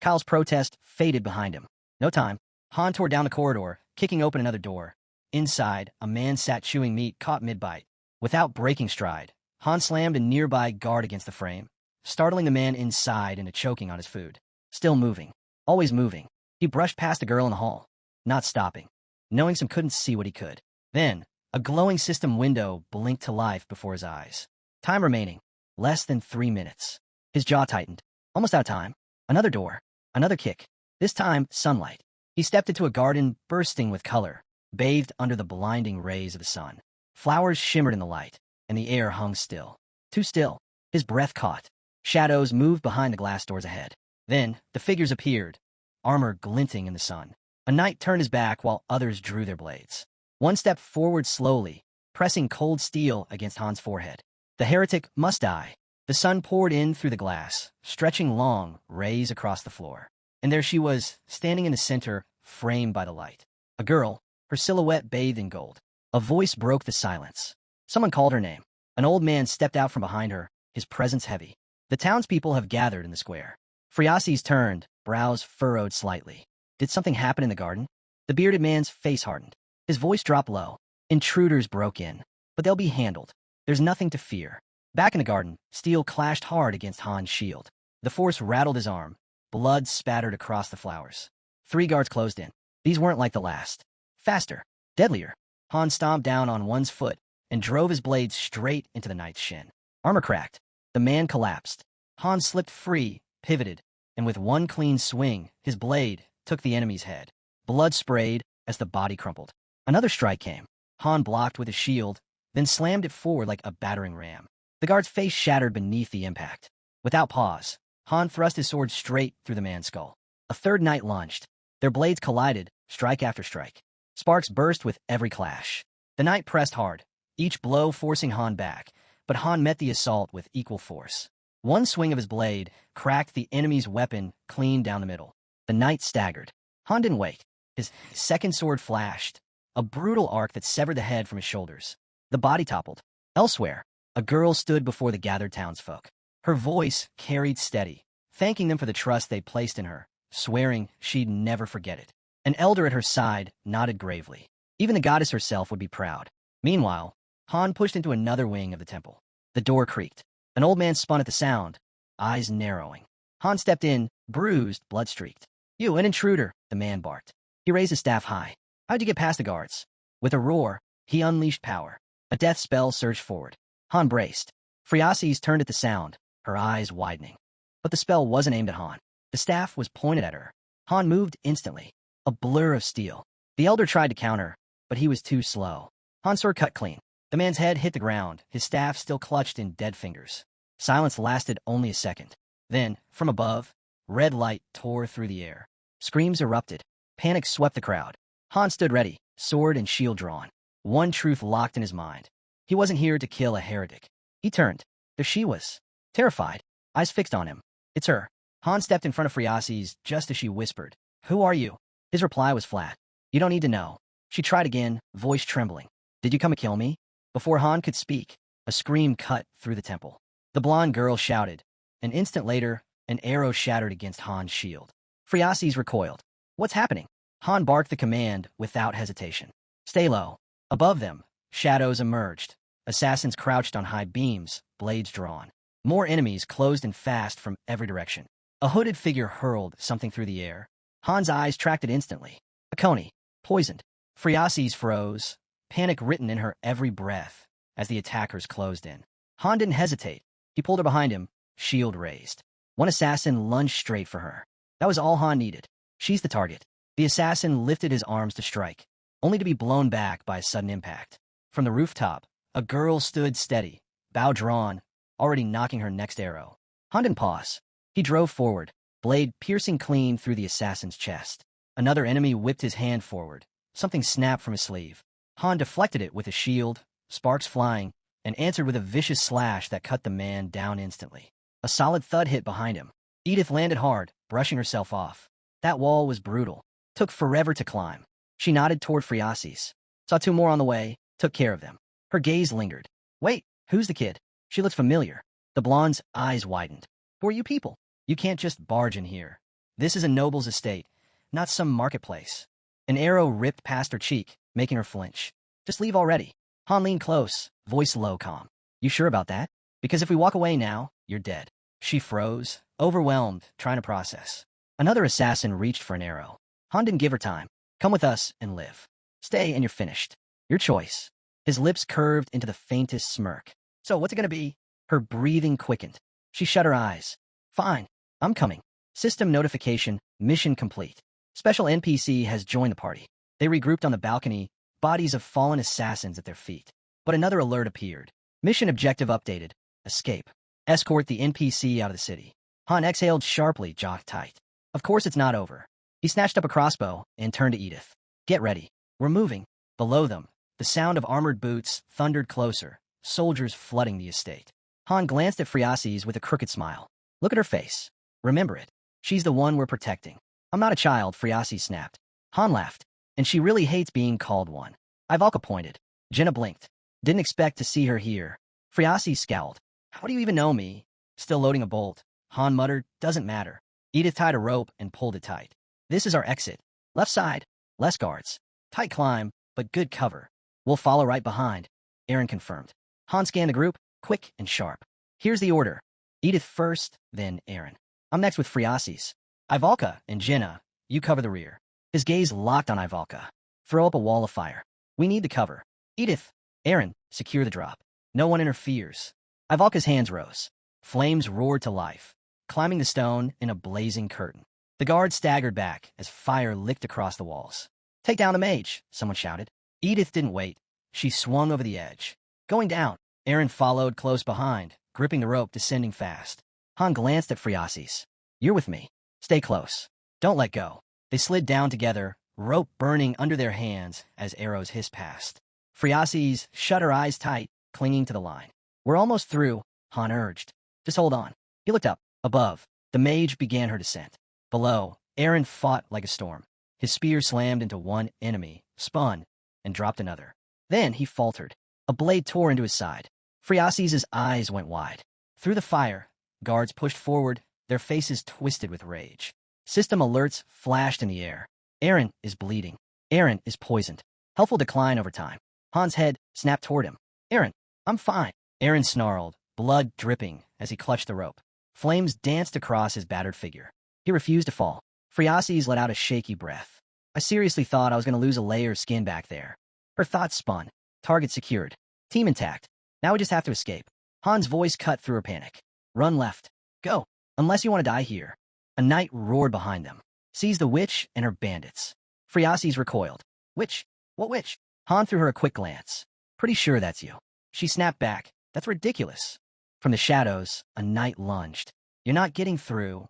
Kyle's protest faded behind him. No time. Han tore down the corridor, kicking open another door. Inside, a man sat chewing meat caught mid-bite. Without breaking stride, Han slammed a nearby guard against the frame, startling the man inside into choking on his food. Still moving. Always moving. He brushed past the girl in the hall, not stopping, knowing some couldn't see what he could. Then, a glowing system window blinked to life before his eyes. Time remaining. Less than 3 minutes. His jaw tightened. Almost out of time. Another door. Another kick. This time, sunlight. He stepped into a garden bursting with color, bathed under the blinding rays of the sun. Flowers shimmered in the light, and the air hung still. Too still. His breath caught. Shadows moved behind the glass doors ahead. Then, the figures appeared, armor glinting in the sun. A knight turned his back while others drew their blades. One stepped forward slowly, pressing cold steel against Han's forehead. The heretic must die. The sun poured in through the glass, stretching long rays across the floor. And there she was, standing in the center, framed by the light. A girl, her silhouette bathed in gold. A voice broke the silence. Someone called her name. An old man stepped out from behind her, his presence heavy. The townspeople have gathered in the square. Friases turned, brows furrowed slightly. Did something happen in the garden? The bearded man's face hardened. His voice dropped low. Intruders broke in, but they'll be handled. There's nothing to fear. Back in the garden, steel clashed hard against Han's shield. The force rattled his arm. Blood spattered across the flowers. 3 guards closed in. These weren't like the last. Faster. Deadlier. Han stomped down on one's foot and drove his blade straight into the knight's shin. Armor cracked. The man collapsed. Han slipped free, pivoted, and with one clean swing, his blade took the enemy's head. Blood sprayed as the body crumpled. Another strike came. Han blocked with his shield, then slammed it forward like a battering ram. The guard's face shattered beneath the impact. Without pause, Han thrust his sword straight through the man's skull. A third knight lunged. Their blades collided, strike after strike. Sparks burst with every clash. The knight pressed hard, each blow forcing Han back, but Han met the assault with equal force. One swing of his blade cracked the enemy's weapon clean down the middle. The knight staggered. Han didn't wait. His second sword flashed, a brutal arc that severed the head from his shoulders. The body toppled. Elsewhere, a girl stood before the gathered townsfolk. Her voice carried steady, thanking them for the trust they'd placed in her, swearing she'd never forget it. An elder at her side nodded gravely. Even the goddess herself would be proud. Meanwhile, Han pushed into another wing of the temple. The door creaked. An old man spun at the sound, eyes narrowing. Han stepped in, bruised, blood-streaked. You, an intruder, the man barked. He raised his staff high. How'd you get past the guards? With a roar, he unleashed power. A death spell surged forward. Han braced. Friases turned at the sound, her eyes widening. But the spell wasn't aimed at Han. The staff was pointed at her. Han moved instantly. A blur of steel. The elder tried to counter, but he was too slow. Han's sword cut clean. The man's head hit the ground, his staff still clutched in dead fingers. Silence lasted only a second. Then, from above, red light tore through the air. Screams erupted. Panic swept the crowd. Han stood ready, sword and shield drawn. One truth locked in his mind. He wasn't here to kill a heretic. He turned. There she was. Terrified. Eyes fixed on him. It's her. Han stepped in front of Friasis just as she whispered, "Who are you?" His reply was flat. "You don't need to know." She tried again, voice trembling. "Did you come to kill me?" Before Han could speak, a scream cut through the temple. The blonde girl shouted. An instant later, an arrow shattered against Han's shield. Friasis recoiled. "What's happening?" Han barked the command without hesitation. "Stay low." Above them, shadows emerged. Assassins crouched on high beams, blades drawn. More enemies closed in fast from every direction. A hooded figure hurled something through the air. Han's eyes tracked it instantly. A coney, poisoned. Friasis froze, panic written in her every breath as the attackers closed in. Han didn't hesitate. He pulled her behind him, shield raised. One assassin lunged straight for her. That was all Han needed. She's the target. The assassin lifted his arms to strike, only to be blown back by a sudden impact. From the rooftop, a girl stood steady, bow drawn, already knocking her next arrow. Han didn't pause. He drove forward, blade piercing clean through the assassin's chest. Another enemy whipped his hand forward. Something snapped from his sleeve. Han deflected it with his shield, sparks flying, and answered with a vicious slash that cut the man down instantly. A solid thud hit behind him. Edith landed hard, brushing herself off. That wall was brutal. Took forever to climb. She nodded toward Friasis. Saw two more on the way, took care of them. Her gaze lingered. "Wait, who's the kid? She looks familiar." The blonde's eyes widened. "Who are you people? You can't just barge in here. This is a noble's estate, not some marketplace." An arrow ripped past her cheek, making her flinch. "Just leave already." Han leaned close, voice low, calm. "You sure about that? Because if we walk away now, you're dead." She froze, overwhelmed, trying to process. Another assassin reached for an arrow. Han didn't give her time. "Come with us and live. Stay and you're finished. Your choice." His lips curved into the faintest smirk. "So what's it gonna be?" Her breathing quickened. She shut her eyes. "Fine. I'm coming." System notification, mission complete. Special NPC has joined the party. They regrouped on the balcony, bodies of fallen assassins at their feet. But another alert appeared. Mission objective updated. Escape. Escort the NPC out of the city. Han exhaled sharply, jaw tight. Of course it's not over. He snatched up a crossbow and turned to Edith. "Get ready. We're moving." Below them, the sound of armored boots thundered closer, soldiers flooding the estate. Han glanced at Friasis with a crooked smile. "Look at her face. Remember it. She's the one we're protecting." "I'm not a child," Friasis snapped. Han laughed. "And she really hates being called one." Ivalka pointed. Jenna blinked. "Didn't expect to see her here." Friasis scowled. "How do you even know me?" Still loading a bolt. Han muttered, "Doesn't matter." Edith tied a rope and pulled it tight. "This is our exit. Left side. Less guards. Tight climb, but good cover. We'll follow right behind." Aaron confirmed. Han scanned the group, quick and sharp. "Here's the order. Edith first, then Aaron. I'm next with Friasis. Ivalka and Jenna, you cover the rear." His gaze locked on Ivalka. "Throw up a wall of fire. We need the cover." Edith, Aaron, secure the drop. No one interferes. Ivalka's hands rose. Flames roared to life, climbing the stone in a blazing curtain. The guards staggered back as fire licked across the walls. "Take down the mage," someone shouted. Edith didn't wait. She swung over the edge. Going down. Aaron followed close behind, gripping the rope, descending fast. Han glanced at Friasis. "You're with me. Stay close. Don't let go." They slid down together, rope burning under their hands as arrows hissed past. Friasis shut her eyes tight, clinging to the line. "We're almost through," Han urged. "Just hold on." He looked up. Above, the mage began her descent. Below, Aaron fought like a storm. His spear slammed into one enemy, spun, and dropped another. Then he faltered. A blade tore into his side. Friasis' eyes went wide. Through the fire, guards pushed forward, their faces twisted with rage. System alerts flashed in the air. Aaron is bleeding. Aaron is poisoned. Health will decline over time. Han's head snapped toward him. "Aaron, I'm fine." Aaron snarled, blood dripping as he clutched the rope. Flames danced across his battered figure. He refused to fall. Friasis let out a shaky breath. "I seriously thought I was going to lose a layer of skin back there." Her thoughts spun. Target secured. Team intact. Now we just have to escape. Han's voice cut through her panic. "Run left. Go. Unless you want to die here." A knight roared behind them. "Seize the witch and her bandits." Friasis recoiled. "Witch? What witch?" Han threw her a quick glance. "Pretty sure that's you." She snapped back. "That's ridiculous." From the shadows, a knight lunged. "You're not getting through."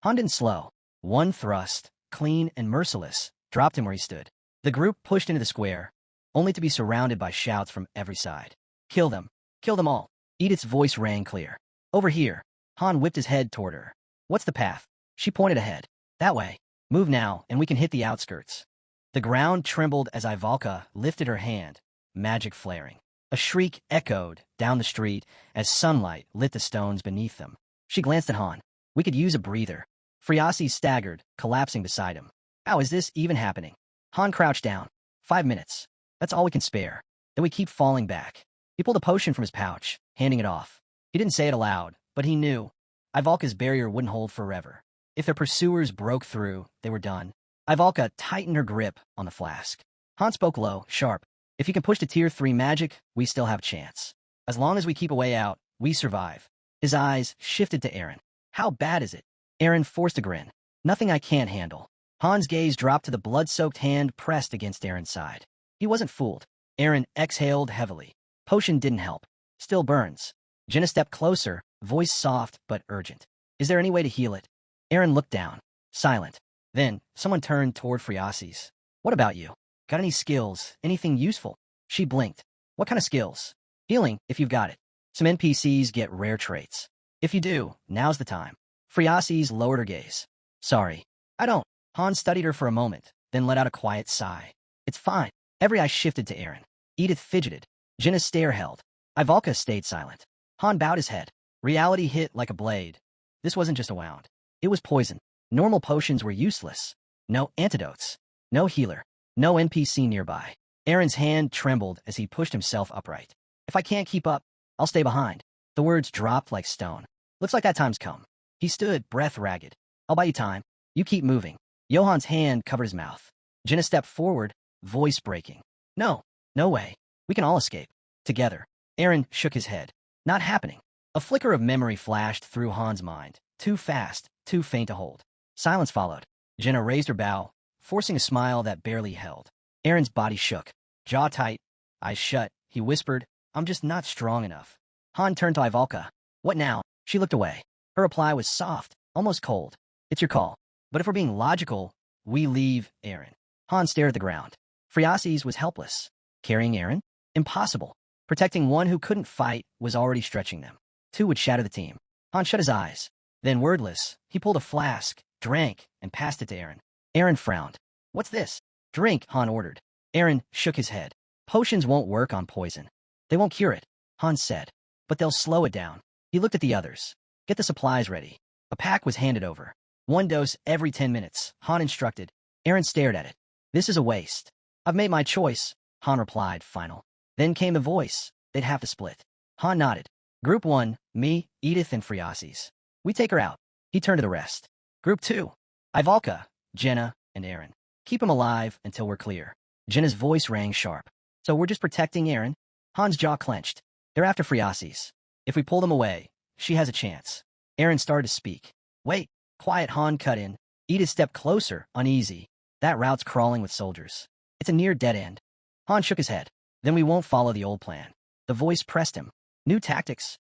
Han didn't slow. One thrust, clean and merciless, dropped him where he stood. The group pushed into the square, only to be surrounded by shouts from every side. Kill them. Kill them all. Edith's voice rang clear. Over here. Han whipped his head toward her. What's the path? She pointed ahead. That way. Move now, and we can hit the outskirts. The ground trembled as Ivalka lifted her hand, magic flaring. A shriek echoed down the street as sunlight lit the stones beneath them. She glanced at Han. We could use a breather. Friasi staggered, collapsing beside him. How is this even happening? Han crouched down. 5 minutes. That's all we can spare. Then we keep falling back. He pulled a potion from his pouch, handing it off. He didn't say it aloud, but he knew. Ivalka's barrier wouldn't hold forever. If their pursuers broke through, they were done. Ivalka tightened her grip on the flask. Han spoke low, sharp. If you can push to Tier 3 magic, we still have a chance. As long as we keep a way out, we survive. His eyes shifted to Eren. How bad is it? Eren forced a grin. Nothing I can't handle. Han's gaze dropped to the blood-soaked hand pressed against Eren's side. He wasn't fooled. Eren exhaled heavily. Potion didn't help. Still burns. Jenna stepped closer, voice soft but urgent. Is there any way to heal it? Eren looked down, silent. Then, someone turned toward Friasi's. What about you? Got any skills? Anything useful? She blinked. What kind of skills? Healing, if you've got it. Some NPCs get rare traits. If you do, now's the time. Friasi's lowered her gaze. Sorry. I don't. Han studied her for a moment, then let out a quiet sigh. It's fine. Every eye shifted to Eren. Edith fidgeted. Jenna's stare held. Ivalka stayed silent. Han bowed his head. Reality hit like a blade. This wasn't just a wound. It was poison. Normal potions were useless. No antidotes. No healer. No NPC nearby. Eren's hand trembled as he pushed himself upright. If I can't keep up, I'll stay behind. The words dropped like stone. Looks like that time's come. He stood, breath ragged. I'll buy you time. You keep moving. Johan's hand covered his mouth. Jenna stepped forward, voice breaking. No. No way. We can all escape. Together. Eren shook his head. Not happening. A flicker of memory flashed through Han's mind. Too fast, too faint to hold. Silence followed. Jenna raised her bow, forcing a smile that barely held. Eren's body shook. Jaw tight, eyes shut, he whispered, I'm just not strong enough. Han turned to Ivalka. What now? She looked away. Her reply was soft, almost cold. It's your call. But if we're being logical, we leave Eren. Han stared at the ground. Friasi's was helpless. Carrying Eren? Impossible. Protecting one who couldn't fight was already stretching them. 2 would shatter the team. Han shut his eyes. Then, wordless, he pulled a flask, drank, and passed it to Eren. Eren frowned. What's this? Drink, Han ordered. Eren shook his head. Potions won't work on poison. They won't cure it, Han said. But they'll slow it down. He looked at the others. Get the supplies ready. A pack was handed over. 1 dose every 10 minutes, Han instructed. Eren stared at it. This is a waste. I've made my choice, Han replied, final. Then came the voice. They'd have to split. Han nodded. Group 1, me, Edith, and Friasi's. We take her out. He turned to the rest. Group 2, Ivalka, Jenna, and Eren. Keep him alive until we're clear. Jenna's voice rang sharp. So we're just protecting Eren? Han's jaw clenched. They're after Friasi's. If we pull them away, she has a chance. Eren started to speak. Wait. Quiet, Han cut in. Edith stepped closer, uneasy. That route's crawling with soldiers. It's a near dead end. Han shook his head. Then we won't follow the old plan. The voice pressed him. New tactics.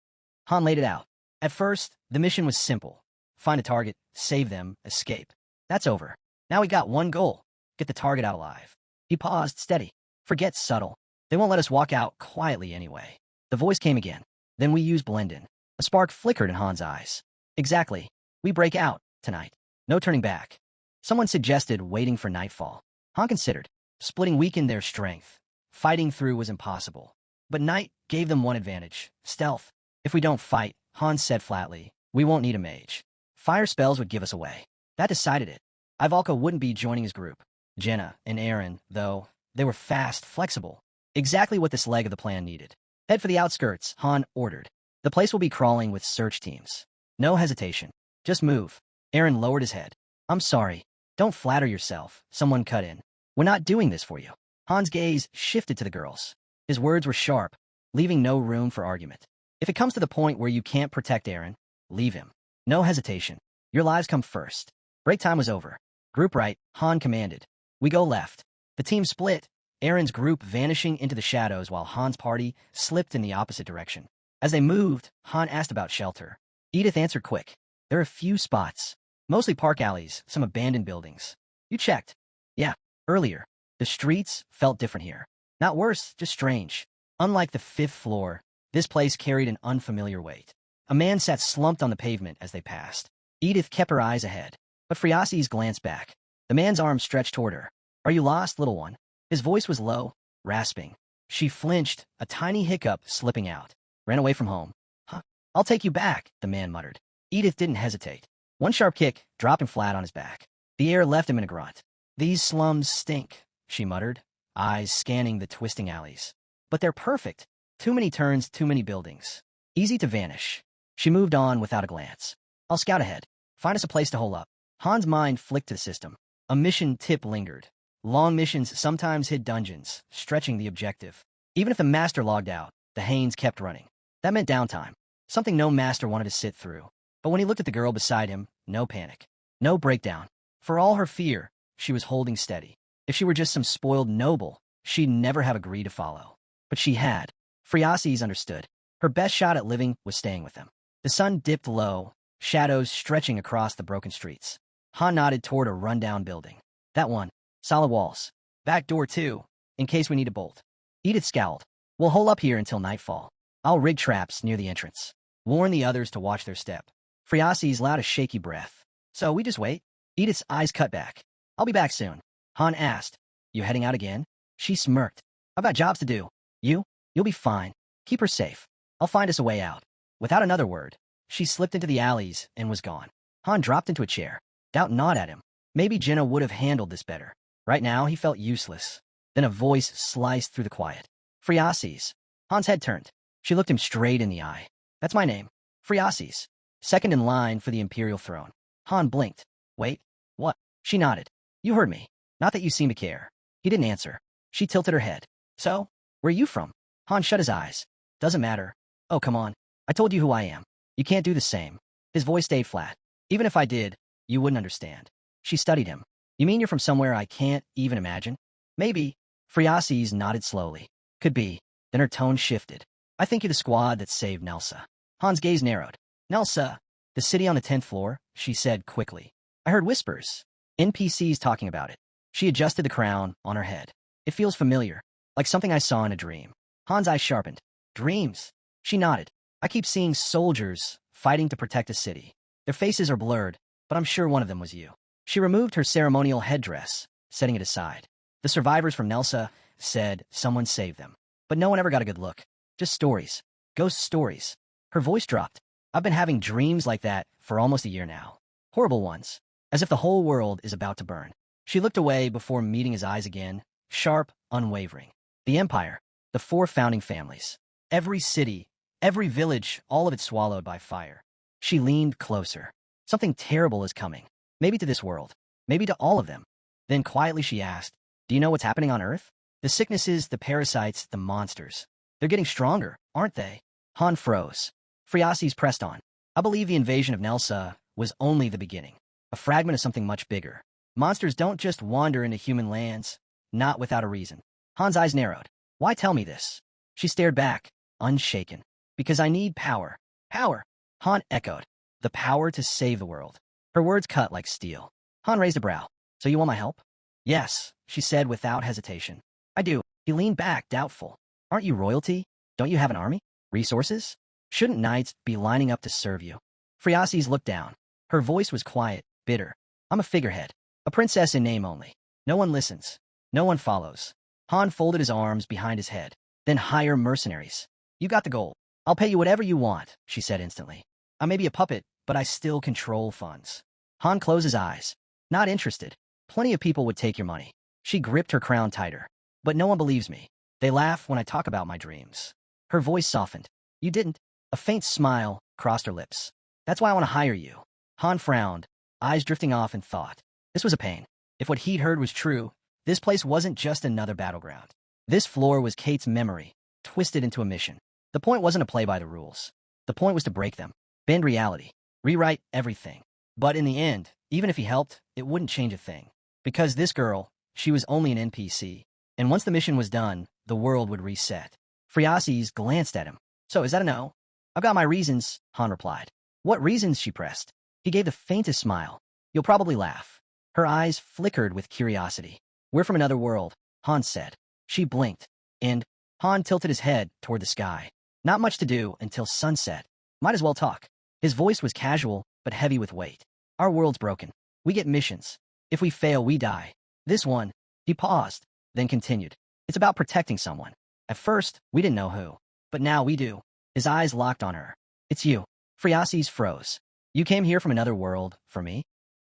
Han laid it out. At first, the mission was simple. Find a target, save them, escape. That's over. Now we got one goal. Get the target out alive. He paused, steady. Forget subtle. They won't let us walk out quietly anyway. The voice came again. Then we use blend-in. A spark flickered in Han's eyes. Exactly. We break out, tonight. No turning back. Someone suggested waiting for nightfall. Han considered. Splitting weakened their strength. Fighting through was impossible. But night gave them one advantage. Stealth. If we don't fight, Han said flatly, we won't need a mage. Fire spells would give us away. That decided it. Ivalka wouldn't be joining his group. Jenna and Eren, though, they were fast, flexible. Exactly what this leg of the plan needed. Head for the outskirts, Han ordered. The place will be crawling with search teams. No hesitation. Just move. Eren lowered his head. I'm sorry. Don't flatter yourself, someone cut in. We're not doing this for you. Han's gaze shifted to the girls. His words were sharp, leaving no room for argument. If it comes to the point where you can't protect Eren, leave him. No hesitation. Your lives come first. Break time was over. Group right, Han commanded. We go left. The team split, Eren's group vanishing into the shadows while Han's party slipped in the opposite direction. As they moved, Han asked about shelter. Edith answered quick. There are a few spots. Mostly park alleys, some abandoned buildings. You checked? Yeah, earlier. The streets felt different here. Not worse, just strange. Unlike the 5th floor, this place carried an unfamiliar weight. A man sat slumped on the pavement as they passed. Edith kept her eyes ahead, but Phreases glanced back. The man's arm stretched toward her. Are you lost, little one? His voice was low, rasping. She flinched, a tiny hiccup slipping out. Ran away from home. Huh? I'll take you back, the man muttered. Edith didn't hesitate. One sharp kick dropped him flat on his back. The air left him in a grunt. These slums stink, she muttered, eyes scanning the twisting alleys. But they're perfect. Too many turns, too many buildings. Easy to vanish. She moved on without a glance. I'll scout ahead. Find us a place to hole up. Han's mind flicked to the system. A mission tip lingered. Long missions sometimes hid dungeons, stretching the objective. Even if the master logged out, the Haines kept running. That meant downtime, something no master wanted to sit through. But when he looked at the girl beside him, no panic, no breakdown. For all her fear, she was holding steady. If she were just some spoiled noble, she'd never have agreed to follow. But she had. Phreases understood. Her best shot at living was staying with them. The sun dipped low, shadows stretching across the broken streets. Han nodded toward a rundown building. That one. Solid walls. Back door too, in case we need a bolt. Edith scowled. We'll hole up here until nightfall. I'll rig traps near the entrance. Warn the others to watch their step. Phreases let out a shaky breath. So we just wait? Edith's eyes cut back. I'll be back soon. Han asked. You heading out again? She smirked. I've got jobs to do. You? You'll be fine. Keep her safe. I'll find us a way out. Without another word, she slipped into the alleys and was gone. Han dropped into a chair. Doubt gnawed at him. Maybe Jenna would have handled this better. Right now, he felt useless. Then a voice sliced through the quiet. Phreases. Han's head turned. She looked him straight in the eye. That's my name. Phreases. Second in line for the Imperial throne. Han blinked. Wait, what? She nodded. You heard me. Not that you seem to care. He didn't answer. She tilted her head. So, where are you from? Han shut his eyes. Doesn't matter. Oh, come on. I told you who I am. You can't do the same. His voice stayed flat. Even if I did, you wouldn't understand. She studied him. You mean you're from somewhere I can't even imagine? Maybe. Phreases nodded slowly. Could be. Then her tone shifted. I think you're the squad that saved Nelsa. Han's gaze narrowed. Nelsa, the city on the 10th floor, she said quickly. I heard whispers. NPCs talking about it. She adjusted the crown on her head. It feels familiar, like something I saw in a dream. Han's eyes sharpened. Dreams. She nodded. I keep seeing soldiers fighting to protect a city. Their faces are blurred, but I'm sure one of them was you. She removed her ceremonial headdress, setting it aside. The survivors from Nelsa said someone saved them. But no one ever got a good look. Just stories. Ghost stories. Her voice dropped. I've been having dreams like that for almost a year now. Horrible ones. As if the whole world is about to burn. She looked away before meeting his eyes again, sharp, unwavering. The Empire. The 4 founding families. Every city, every village, all of it swallowed by fire. She leaned closer. Something terrible is coming. Maybe to this world. Maybe to all of them. Then quietly she asked, do you know what's happening on Earth? The sicknesses, the parasites, the monsters. They're getting stronger, aren't they? Han froze. Phreases pressed on. I believe the invasion of Nelsa was only the beginning. A fragment of something much bigger. Monsters don't just wander into human lands. Not without a reason. Han's eyes narrowed. Why tell me this? She stared back, unshaken. Because I need power. Power. Han echoed. The power to save the world. Her words cut like steel. Han raised a brow. So you want my help? Yes, she said without hesitation. I do. He leaned back, doubtful. Aren't you royalty? Don't you have an army? Resources? Shouldn't knights be lining up to serve you? Phreases looked down. Her voice was quiet, bitter. I'm a figurehead. A princess in name only. No one listens. No one follows. Han folded his arms behind his head. Then hire mercenaries. You got the goal. I'll pay you whatever you want, she said instantly. I may be a puppet, but I still control funds. Han closed his eyes. Not interested. Plenty of people would take your money. She gripped her crown tighter. But no one believes me. They laugh when I talk about my dreams. Her voice softened. You didn't. A faint smile crossed her lips. That's why I want to hire you. Han frowned, eyes drifting off in thought. This was a pain. If what he'd heard was true, this place wasn't just another battleground. This floor was Kate's memory, twisted into a mission. The point wasn't to play by the rules. The point was to break them, bend reality, rewrite everything. But in the end, even if he helped, it wouldn't change a thing. Because this girl, she was only an NPC. And once the mission was done, the world would reset. Phreases glanced at him. So is that a no? I've got my reasons, Han replied. What reasons? She pressed. He gave the faintest smile. You'll probably laugh. Her eyes flickered with curiosity. We're from another world. Han said. She blinked, and Han tilted his head toward the sky. Not much to do until sunset. Might as well talk. His voice was casual, but heavy with weight. Our world's broken. We get missions. If we fail, we die. This one, he paused, then continued. It's about protecting someone. At first, we didn't know who. But now we do. His eyes locked on her. It's you. Phreases froze. You came here from another world, for me?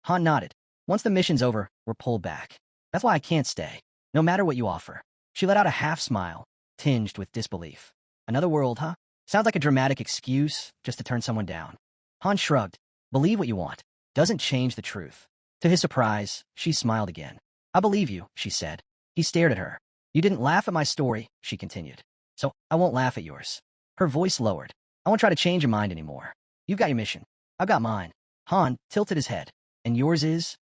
Han nodded. Once the mission's over, we're pulled back. That's why I can't stay, no matter what you offer. She let out a half smile, tinged with disbelief. Another world, huh? Sounds like a dramatic excuse just to turn someone down. Han shrugged. Believe what you want. Doesn't change the truth. To his surprise, she smiled again. I believe you, she said. He stared at her. You didn't laugh at my story, she continued. So I won't laugh at yours. Her voice lowered. I won't try to change your mind anymore. You've got your mission. I've got mine. Han tilted his head. And yours is?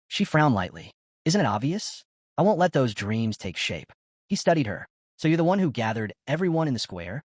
She frowned lightly. Isn't it obvious? I won't let those dreams take shape. He studied her. So you're the one who gathered everyone in the square?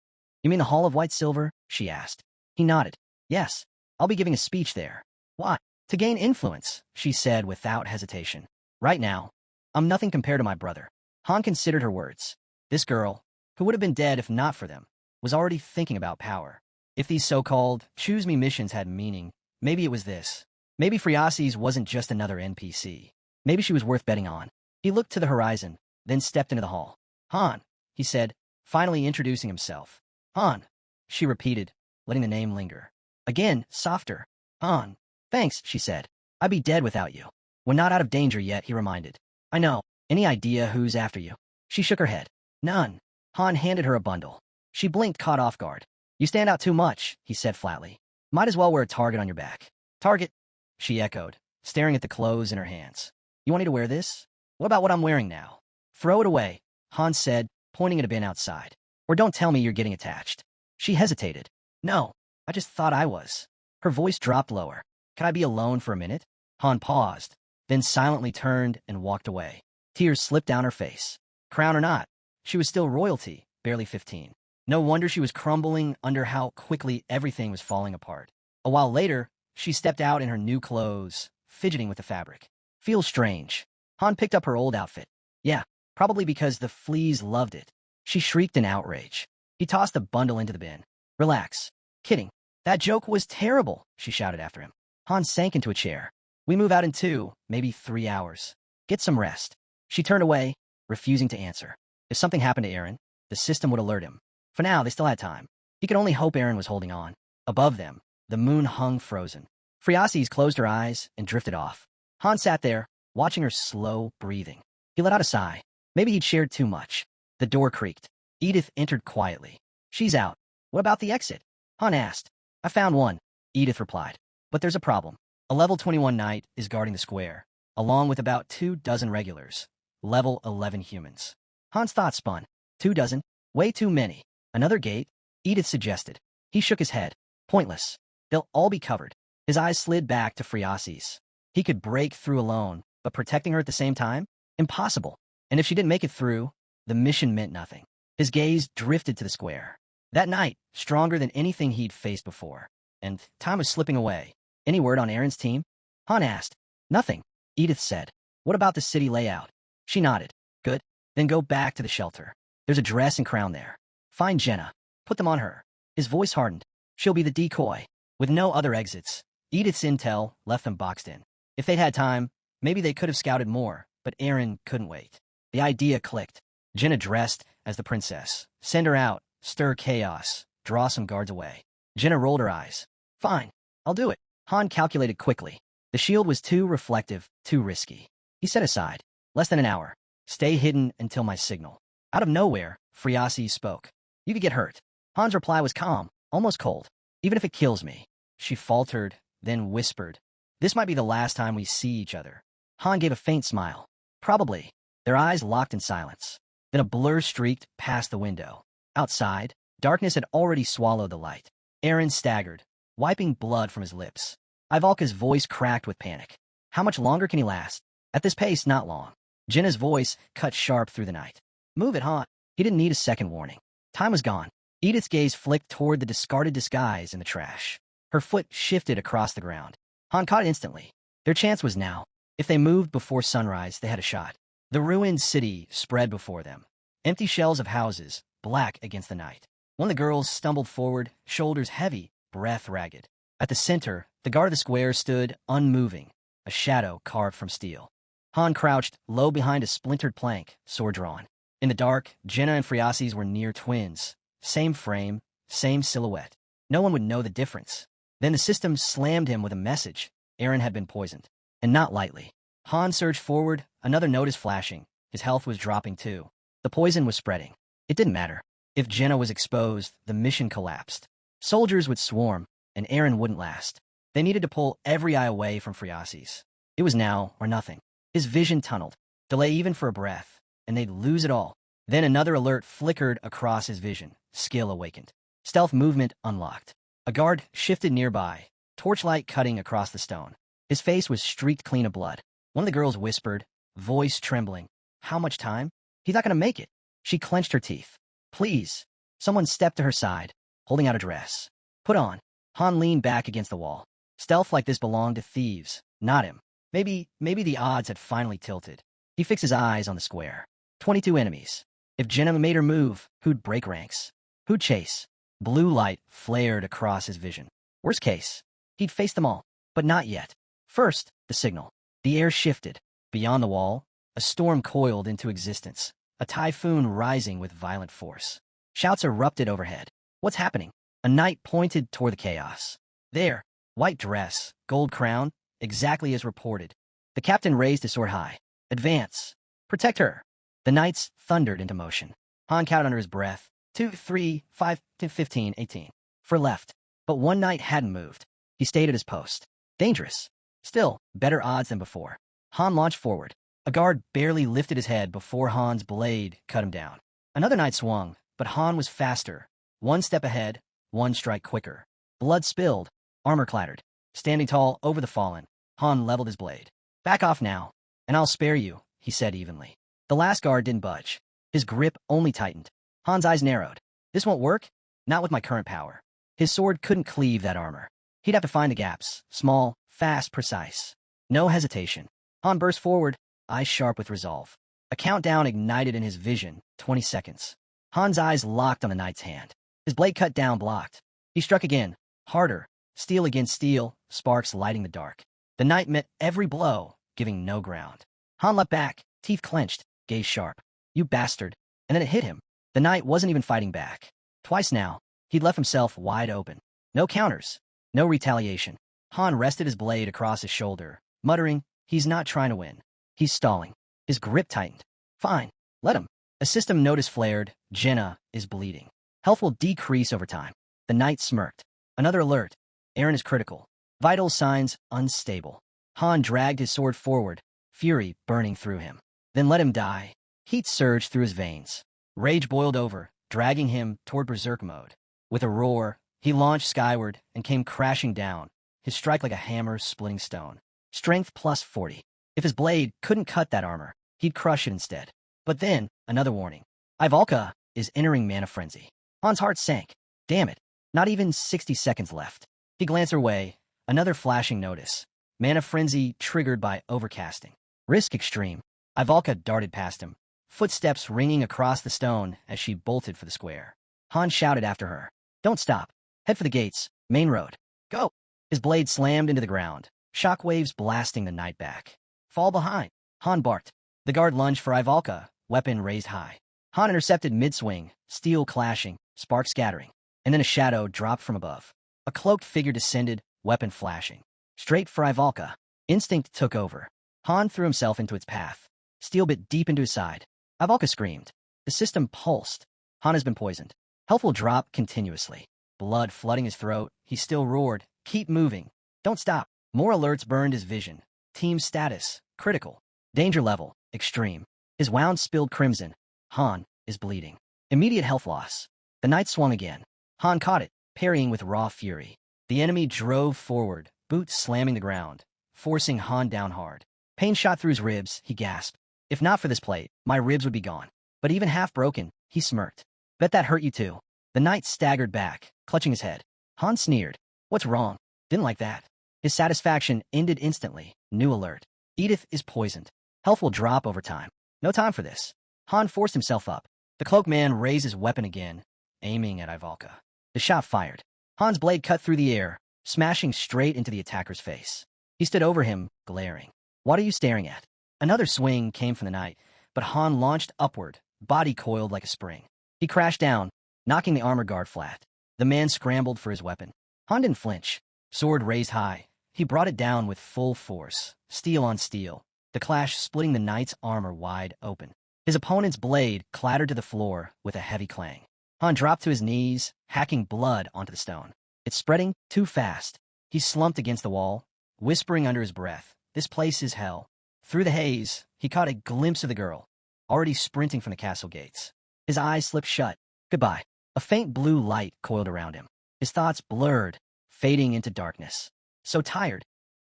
You mean the Hall of White Silver? She asked. He nodded. Yes. I'll be giving a speech there. Why? To gain influence, she said without hesitation. Right now, I'm nothing compared to my brother. Han considered her words. This girl, who would have been dead if not for them, was already thinking about power. If these so-called choose-me missions had meaning, maybe it was this. Maybe Phreases wasn't just another NPC. Maybe she was worth betting on. He looked to the horizon, then stepped into the hall. Han, he said, finally introducing himself. Han, she repeated, letting the name linger. Again, softer. Han. Thanks, she said. I'd be dead without you. We're not out of danger yet, he reminded. I know. Any idea who's after you? She shook her head. None. Han handed her a bundle. She blinked, caught off guard. You stand out too much, he said flatly. Might as well wear a target on your back. Target? She echoed, staring at the clothes in her hands. You want me to wear this? What about what I'm wearing now? Throw it away, Han said, pointing at a bin outside. Or don't tell me you're getting attached. She hesitated. No, I just thought I was. Her voice dropped lower. Can I be alone for a minute? Han paused, then silently turned and walked away. Tears slipped down her face. Crown or not, she was still royalty, barely 15. No wonder she was crumbling under how quickly everything was falling apart. A while later, she stepped out in her new clothes, fidgeting with the fabric. Feels strange. Han picked up her old outfit. Yeah, probably because the fleas loved it. She shrieked in outrage. He tossed the bundle into the bin. Relax. Kidding. That joke was terrible, she shouted after him. Han sank into a chair. We move out in 2, maybe 3 hours. Get some rest. She turned away, refusing to answer. If something happened to Aaron, the system would alert him. For now, they still had time. He could only hope Aaron was holding on. Above them, the moon hung frozen. Phreases closed her eyes and drifted off. Han sat there, watching her slow breathing. He let out a sigh. Maybe he'd shared too much. The door creaked. Edith entered quietly. She's out. What about the exit? Han asked. I found one, Edith replied. But there's a problem. A level 21 knight is guarding the square, along with about 24 regulars. Level 11 humans. Han's thoughts spun. 24? Way too many. Another gate? Edith suggested. He shook his head. Pointless. They'll all be covered. His eyes slid back to Phreases. He could break through alone, but protecting her at the same time? Impossible. And if she didn't make it through, the mission meant nothing. His gaze drifted to the square. That night, stronger than anything he'd faced before. And time was slipping away. Any word on Aaron's team? Han asked. Nothing, Edith said. What about the city layout? She nodded. Good. Then go back to the shelter. There's a dress and crown there. Find Jenna. Put them on her. His voice hardened. She'll be the decoy. With no other exits, Edith's intel left them boxed in. If they'd had time, maybe they could have scouted more, but Aaron couldn't wait. The idea clicked. Jenna dressed as the princess. Send her out, stir chaos, draw some guards away. Jenna rolled her eyes. Fine, I'll do it. Han calculated quickly. The shield was too reflective, too risky. He set aside. Less than an hour. Stay hidden until my signal. Out of nowhere, Phreases spoke. You could get hurt. Han's reply was calm, almost cold. Even if it kills me. She faltered, then whispered. This might be the last time we see each other. Han gave a faint smile. Probably. Their eyes locked in silence. Then a blur streaked past the window. Outside, darkness had already swallowed the light. Aaron staggered, wiping blood from his lips. Ivalka's voice cracked with panic. How much longer can he last? At this pace, not long. Jenna's voice cut sharp through the night. Move it, Han. He didn't need a second warning. Time was gone. Edith's gaze flicked toward the discarded disguise in the trash. Her foot shifted across the ground. Han caught it instantly. Their chance was now. If they moved before sunrise, they had a shot. The ruined city spread before them. Empty shells of houses, black against the night. One of the girls stumbled forward, shoulders heavy, breath ragged. At the center, the guard of the square stood, unmoving, a shadow carved from steel. Han crouched, low behind a splintered plank, sword drawn. In the dark, Jenna and Friasis were near twins. Same frame, same silhouette. No one would know the difference. Then the system slammed him with a message. Eren had been poisoned. And not lightly. Han surged forward, another notice flashing. His health was dropping too. The poison was spreading. It didn't matter. If Jenna was exposed, the mission collapsed. Soldiers would swarm, and Eren wouldn't last. They needed to pull every eye away from Friasis. It was now or nothing. His vision tunneled. Delay even for a breath, and they'd lose it all. Then another alert flickered across his vision. Skill awakened. Stealth movement unlocked. A guard shifted nearby, torchlight cutting across the stone. His face was streaked clean of blood. One of the girls whispered, voice trembling, "How much time? He's not going to make it." She clenched her teeth. "Please." Someone stepped to her side, holding out a dress. "Put on." Han leaned back against the wall. Stealth like this belonged to thieves, not him. Maybe the odds had finally tilted. He fixed his eyes on the square. 22 enemies. If Jenna made her move, who'd break ranks? Who'd chase? Blue light flared across his vision. Worst case, he'd face them all, but not yet. First, the signal. The air shifted. Beyond the wall, a storm coiled into existence, a typhoon rising with violent force. Shouts erupted overhead. What's happening? A knight pointed toward the chaos. There, white dress, gold crown, exactly as reported. The captain raised his sword high. Advance. Protect her. The knights thundered into motion. Han counted under his breath. 2, 3, 5, 15, 18. For left. But one knight hadn't moved. He stayed at his post. Dangerous. Still, better odds than before. Han launched forward. A guard barely lifted his head before Han's blade cut him down. Another knight swung, but Han was faster. One step ahead, one strike quicker. Blood spilled. Armor clattered. Standing tall over the fallen, Han leveled his blade. "Back off now, and I'll spare you," he said evenly. The last guard didn't budge. His grip only tightened. Han's eyes narrowed. This won't work? Not with my current power. His sword couldn't cleave that armor. He'd have to find the gaps. Small, fast, precise. No hesitation. Han burst forward, eyes sharp with resolve. A countdown ignited in his vision. 20 seconds. Han's eyes locked on the knight's hand. His blade cut down, blocked. He struck again. Harder. Steel against steel, sparks lighting the dark. The knight met every blow, giving no ground. Han leapt back, teeth clenched, gaze sharp. "You bastard." And then it hit him. The knight wasn't even fighting back. Twice now, he'd left himself wide open. No counters. No retaliation. Han rested his blade across his shoulder, muttering, "He's not trying to win. He's stalling." His grip tightened. "Fine. Let him." A system notice flared. "Jenna is bleeding. Health will decrease over time." The knight smirked. Another alert. Eren is critical. Vital signs unstable. Han dragged his sword forward, fury burning through him. Then let him die. Heat surged through his veins. Rage boiled over, dragging him toward berserk mode. With a roar, he launched skyward and came crashing down, his strike like a hammer splitting stone. Strength plus 40. If his blade couldn't cut that armor, he'd crush it instead. But then, another warning. Ivalka is entering mana frenzy. Han's heart sank. Damn it. Not even 60 seconds left. He glanced her way. Another flashing notice. Mana frenzy triggered by overcasting. Risk extreme. Ivalka darted past him, footsteps ringing across the stone as she bolted for the square. Han shouted after her. "Don't stop. Head for the gates. Main road. Go." His blade slammed into the ground, shockwaves blasting the knight back. "Fall behind." Han barked. The guard lunged for Ivalka, weapon raised high. Han intercepted mid-swing, steel clashing, sparks scattering. And then a shadow dropped from above. A cloaked figure descended, weapon flashing. Straight for Ivalka. Instinct took over. Han threw himself into its path. Steel bit deep into his side. Ivalka screamed. The system pulsed. Han has been poisoned. Health will drop continuously. Blood flooding his throat, he still roared. "Keep moving. Don't stop." More alerts burned his vision. Team status, critical. Danger level, extreme. His wound spilled crimson. Han is bleeding. Immediate health loss. The knight swung again. Han caught it, parrying with raw fury. The enemy drove forward, boots slamming the ground, forcing Han down hard. Pain shot through his ribs, he gasped. "If not for this plate, my ribs would be gone." But even half broken, he smirked. "Bet that hurt you too." The knight staggered back, clutching his head. Han sneered. "What's wrong?" "Didn't like that." His satisfaction ended instantly. New alert. Edith is poisoned. Health will drop over time. No time for this. Han forced himself up. The cloaked man raised his weapon again, aiming at Ivalka. The shot fired. Han's blade cut through the air, smashing straight into the attacker's face. He stood over him, glaring. What are you staring at? Another swing came from the night, but Han launched upward, body coiled like a spring. He crashed down, knocking the armor guard flat. The man scrambled for his weapon. Han didn't flinch. Sword raised high. He brought it down with full force, steel on steel, the clash splitting the knight's armor wide open. His opponent's blade clattered to the floor with a heavy clang. Han dropped to his knees, hacking blood onto the stone. It's spreading too fast. He slumped against the wall, whispering under his breath, "This place is hell." Through the haze, he caught a glimpse of the girl, already sprinting from the castle gates. His eyes slipped shut. Goodbye. A faint blue light coiled around him. His thoughts blurred, fading into darkness. So tired.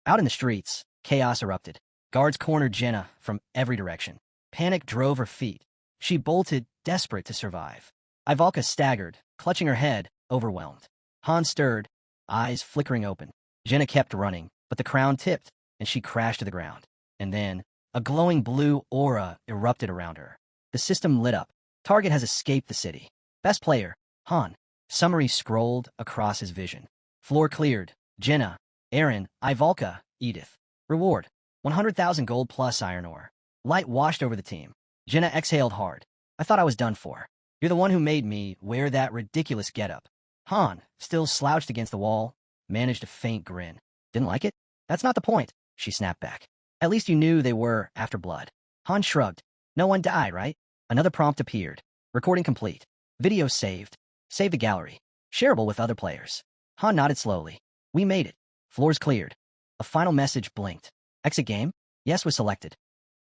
Out in the streets, chaos erupted. Guards cornered Jenna from every direction. Panic drove her feet. She bolted, desperate to survive. Ivalka staggered, clutching her head, overwhelmed. Han stirred, eyes flickering open. Jenna kept running, but the crown tipped, and she crashed to the ground. And then, a glowing blue aura erupted around her. The system lit up. Target has escaped the city. Best player, Han. Summary scrolled across his vision. Floor cleared. Jenna, Aaron, Ivalka, Edith. Reward, 100,000 gold plus iron ore. Light washed over the team. Jenna exhaled hard. I thought I was done for. You're the one who made me wear that ridiculous getup. Han, still slouched against the wall, managed a faint grin. Didn't like it? That's not the point, she snapped back. At least you knew they were after blood. Han shrugged. No one died, right? Another prompt appeared. Recording complete. Video saved. Save the gallery. Shareable with other players. Han nodded slowly. We made it. Floors cleared. A final message blinked. Exit game? Yes was selected.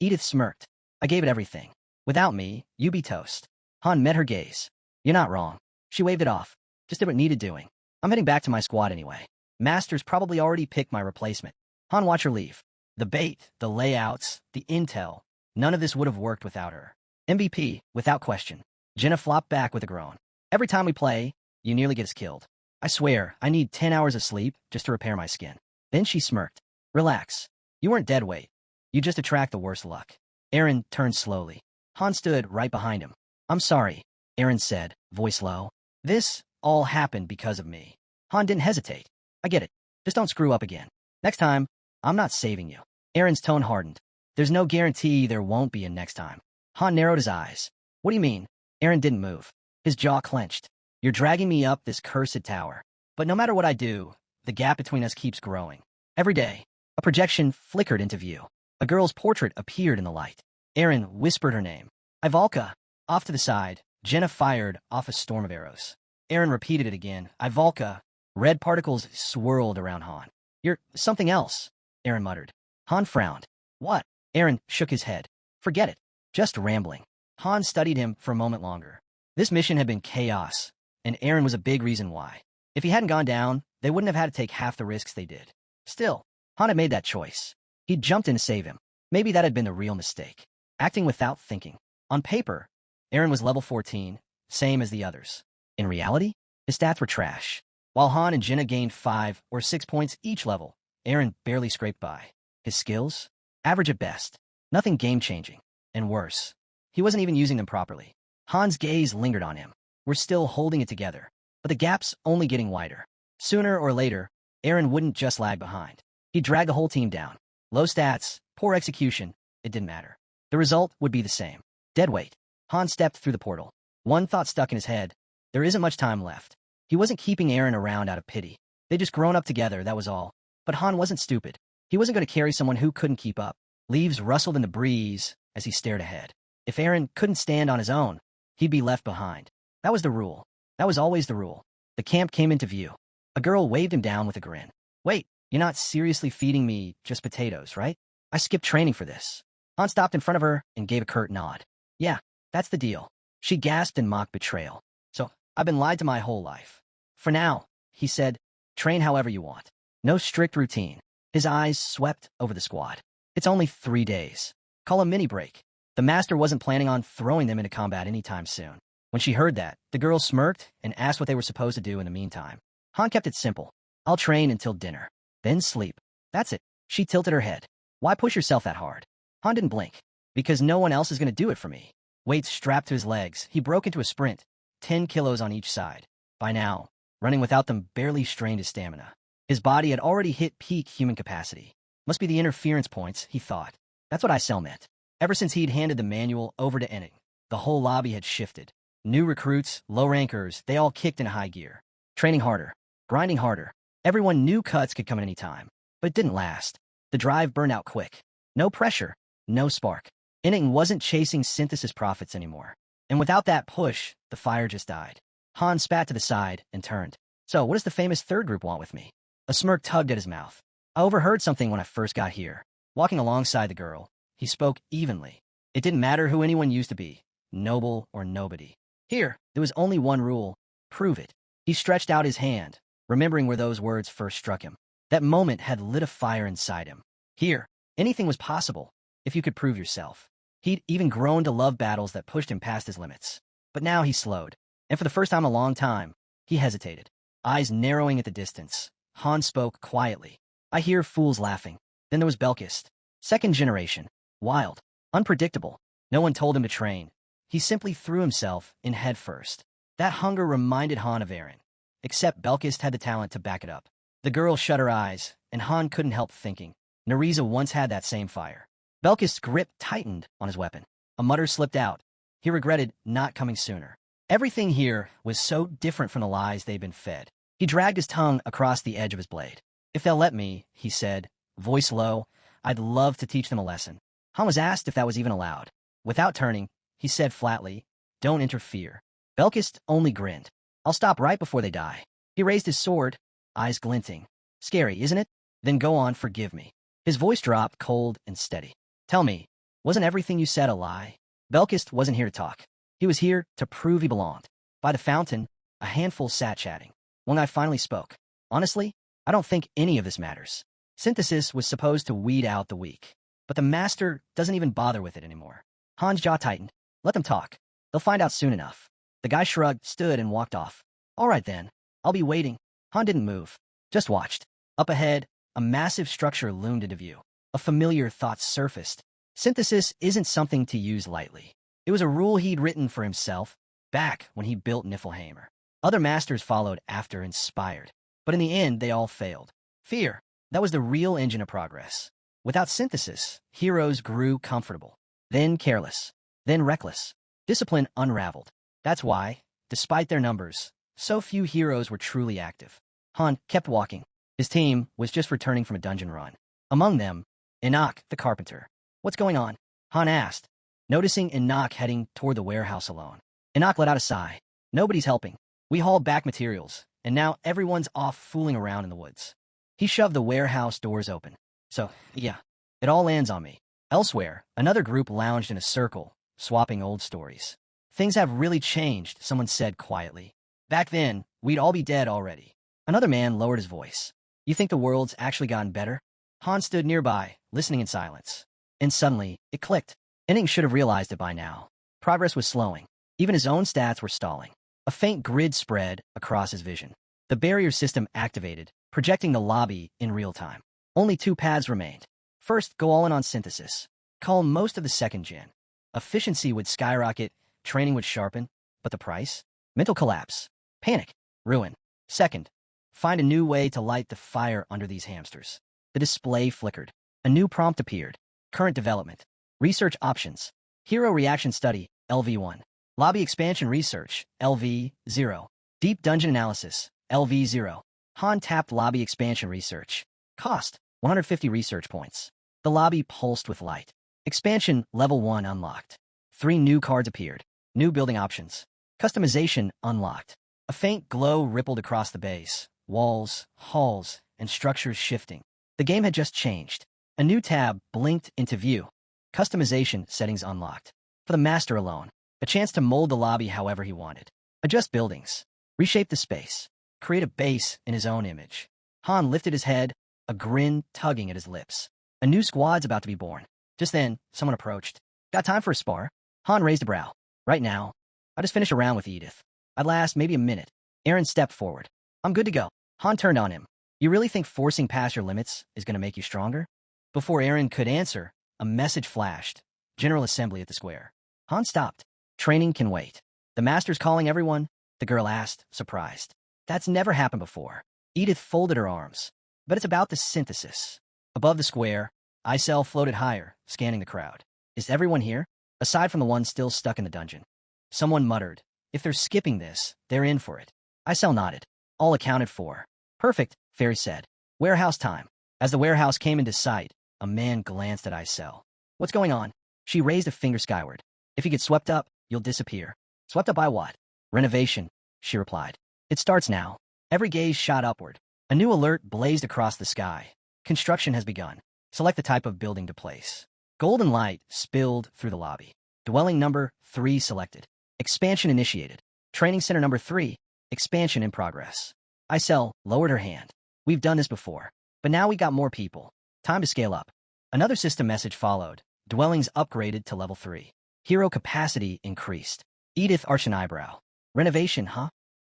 Edith smirked. I gave it everything. Without me, you be toast. Han met her gaze. You're not wrong. She waved it off. Just did what needed doing. I'm heading back to my squad anyway. Master's probably already picked my replacement. Han watched her leave. The bait, the layouts, the intel. None of this would have worked without her. MVP, without question. Jenna flopped back with a groan. Every time we play, you nearly get us killed. I swear, I need 10 hours of sleep just to repair my skin. Then she smirked. Relax. You weren't dead weight. You just attract the worst luck. Aaron turned slowly. Han stood right behind him. I'm sorry, Aaron said, voice low. This all happened because of me. Han didn't hesitate. I get it. Just don't screw up again. Next time, I'm not saving you. Aaron's tone hardened. There's no guarantee there won't be a next time. Han narrowed his eyes. What do you mean? Aaron didn't move. His jaw clenched. You're dragging me up this cursed tower. But no matter what I do, the gap between us keeps growing. Every day, a projection flickered into view. A girl's portrait appeared in the light. Aaron whispered her name. Ivalka. Off to the side, Jenna fired off a storm of arrows. Aaron repeated it again. Ivalka. Red particles swirled around Han. You're something else, Aaron muttered. Han frowned. What? Aaron shook his head. Forget it. Just rambling. Han studied him for a moment longer. This mission had been chaos, and Aaron was a big reason why. If he hadn't gone down, they wouldn't have had to take half the risks they did. Still, Han had made that choice. He'd jumped in to save him. Maybe that had been the real mistake. Acting without thinking. On paper, Aaron was level 14, same as the others. In reality, his stats were trash. While Han and Jenna gained 5 or 6 points each level, Aaron barely scraped by. His skills? Average at best. Nothing game-changing. And worse, he wasn't even using them properly. Han's gaze lingered on him. We're still holding it together, but the gap's only getting wider. Sooner or later, Aaron wouldn't just lag behind. He'd drag the whole team down. Low stats, poor execution, it didn't matter. The result would be the same. Dead weight. Han stepped through the portal. One thought stuck in his head. There isn't much time left. He wasn't keeping Aaron around out of pity. They'd just grown up together, that was all. But Han wasn't stupid. He wasn't going to carry someone who couldn't keep up. Leaves rustled in the breeze as he stared ahead. If Aaron couldn't stand on his own, he'd be left behind. That was the rule. That was always the rule. The camp came into view. A girl waved him down with a grin. Wait, you're not seriously feeding me just potatoes, right? I skipped training for this. Han stopped in front of her and gave a curt nod. Yeah, that's the deal. She gasped in mock betrayal. So, I've been lied to my whole life. For now, he said, train however you want. No strict routine. His eyes swept over the squad. It's only 3 days. Call a mini break. The master wasn't planning on throwing them into combat anytime soon. When she heard that, the girl smirked and asked what they were supposed to do in the meantime. Han kept it simple. I'll train until dinner. Then sleep. That's it. She tilted her head. Why push yourself that hard? Han didn't blink. Because no one else is going to do it for me. Weights strapped to his legs, he broke into a sprint, 10 kilos on each side. By now, running without them barely strained his stamina. His body had already hit peak human capacity. Must be the interference points, he thought. That's what I sell meant. Ever since he'd handed the manual over to Enning, the whole lobby had shifted. New recruits, low rankers, they all kicked in high gear. Training harder, grinding harder. Everyone knew cuts could come at any time, but it didn't last. The drive burned out quick. No pressure, no spark. Enning wasn't chasing synthesis profits anymore. And without that push, the fire just died. Han spat to the side and turned. So, what does the famous third group want with me? A smirk tugged at his mouth. I overheard something when I first got here. Walking alongside the girl, he spoke evenly. It didn't matter who anyone used to be, noble or nobody. Here, there was only one rule. Prove it. He stretched out his hand, remembering where those words first struck him. That moment had lit a fire inside him. Here, anything was possible, if you could prove yourself. He'd even grown to love battles that pushed him past his limits. But now he slowed, and for the first time in a long time, he hesitated. Eyes narrowing at the distance, Han spoke quietly. I hear fools laughing. Then there was Belkist. Second generation. Wild. Unpredictable. No one told him to train. He simply threw himself in head first. That hunger reminded Han of Eren. Except Belkist had the talent to back it up. The girl shut her eyes, and Han couldn't help thinking. Neriza once had that same fire. Belkist's grip tightened on his weapon. A mutter slipped out. He regretted not coming sooner. Everything here was so different from the lies they'd been fed. He dragged his tongue across the edge of his blade. If they'll let me, he said, voice low, I'd love to teach them a lesson. Han was asked if that was even allowed. Without turning, he said flatly, don't interfere. Belkist only grinned. I'll stop right before they die. He raised his sword, eyes glinting. Scary, isn't it? Then go on, forgive me. His voice dropped cold and steady. Tell me, wasn't everything you said a lie? Belkist wasn't here to talk. He was here to prove he belonged. By the fountain, a handful sat chatting. One guy finally spoke. Honestly, I don't think any of this matters. Synthesis was supposed to weed out the weak. But the master doesn't even bother with it anymore. Han's jaw tightened. Let them talk. They'll find out soon enough. The guy shrugged, stood, and walked off. All right then. I'll be waiting. Han didn't move. Just watched. Up ahead, a massive structure loomed into view. A familiar thought surfaced. Synthesis isn't something to use lightly. It was a rule he'd written for himself, back when he built Niflheimer. Other masters followed after, inspired. But in the end, they all failed. Fear. That was the real engine of progress. Without synthesis, heroes grew comfortable. Then careless. Then reckless. Discipline unraveled. That's why, despite their numbers, so few heroes were truly active. Han kept walking. His team was just returning from a dungeon run. Among them, Enoch the carpenter. What's going on? Han asked, noticing Enoch heading toward the warehouse alone. Enoch let out a sigh. Nobody's helping. We hauled back materials, and now everyone's off fooling around in the woods. He shoved the warehouse doors open. So, yeah, it all lands on me. Elsewhere, another group lounged in a circle, swapping old stories. Things have really changed, someone said quietly. Back then, we'd all be dead already. Another man lowered his voice. You think the world's actually gotten better? Han stood nearby, listening in silence. And suddenly, it clicked. Enning should have realized it by now. Progress was slowing. Even his own stats were stalling. A faint grid spread across his vision. The barrier system activated, projecting the lobby in real time. Only two paths remained. First, go all in on synthesis. Cull most of the second gen. Efficiency would skyrocket, training would sharpen, but the price? Mental collapse. Panic. Ruin. Second, find a new way to light the fire under these hamsters. The display flickered. A new prompt appeared. Current development. Research options. Hero reaction study, LV1. Lobby expansion research, LV0. Deep dungeon analysis, LV0. Han tapped lobby expansion research. Cost, 150 research points. The lobby pulsed with light. Expansion level 1 unlocked. 3 new cards appeared. New building options. Customization unlocked. A faint glow rippled across the base. Walls, halls, and structures shifting. The game had just changed. A new tab blinked into view. Customization settings unlocked. For the master alone, a chance to mold the lobby however he wanted. Adjust buildings. Reshape the space. Create a base in his own image. Han lifted his head, a grin tugging at his lips. A new squad's about to be born. Just then, someone approached. Got time for a spar? Han raised a brow. Right now. I just finished a round with Edith. I'd last maybe a minute. Eren stepped forward. I'm good to go. Han turned on him. You really think forcing past your limits is going to make you stronger? Before Eren could answer, a message flashed. General assembly at the square. Han stopped. Training can wait. The master's calling everyone? The girl asked, surprised. That's never happened before. Edith folded her arms. But it's about the synthesis. Above the square, Isel floated higher, scanning the crowd. Is everyone here? Aside from the one still stuck in the dungeon. Someone muttered. If they're skipping this, they're in for it. Isel nodded. All accounted for. Perfect, Fairy said. Warehouse time. As the warehouse came into sight, a man glanced at Isel. What's going on? She raised a finger skyward. If you get swept up, you'll disappear. Swept up by what? Renovation, she replied. It starts now. Every gaze shot upward. A new alert blazed across the sky. Construction has begun. Select the type of building to place. Golden light spilled through the lobby. Dwelling number 3 selected. Expansion initiated. Training center number 3. Expansion in progress. Isel lowered her hand. We've done this before. But now we got more people. Time to scale up. Another system message followed. Dwellings upgraded to level 3. Hero capacity increased. Edith arched an eyebrow. Renovation, huh?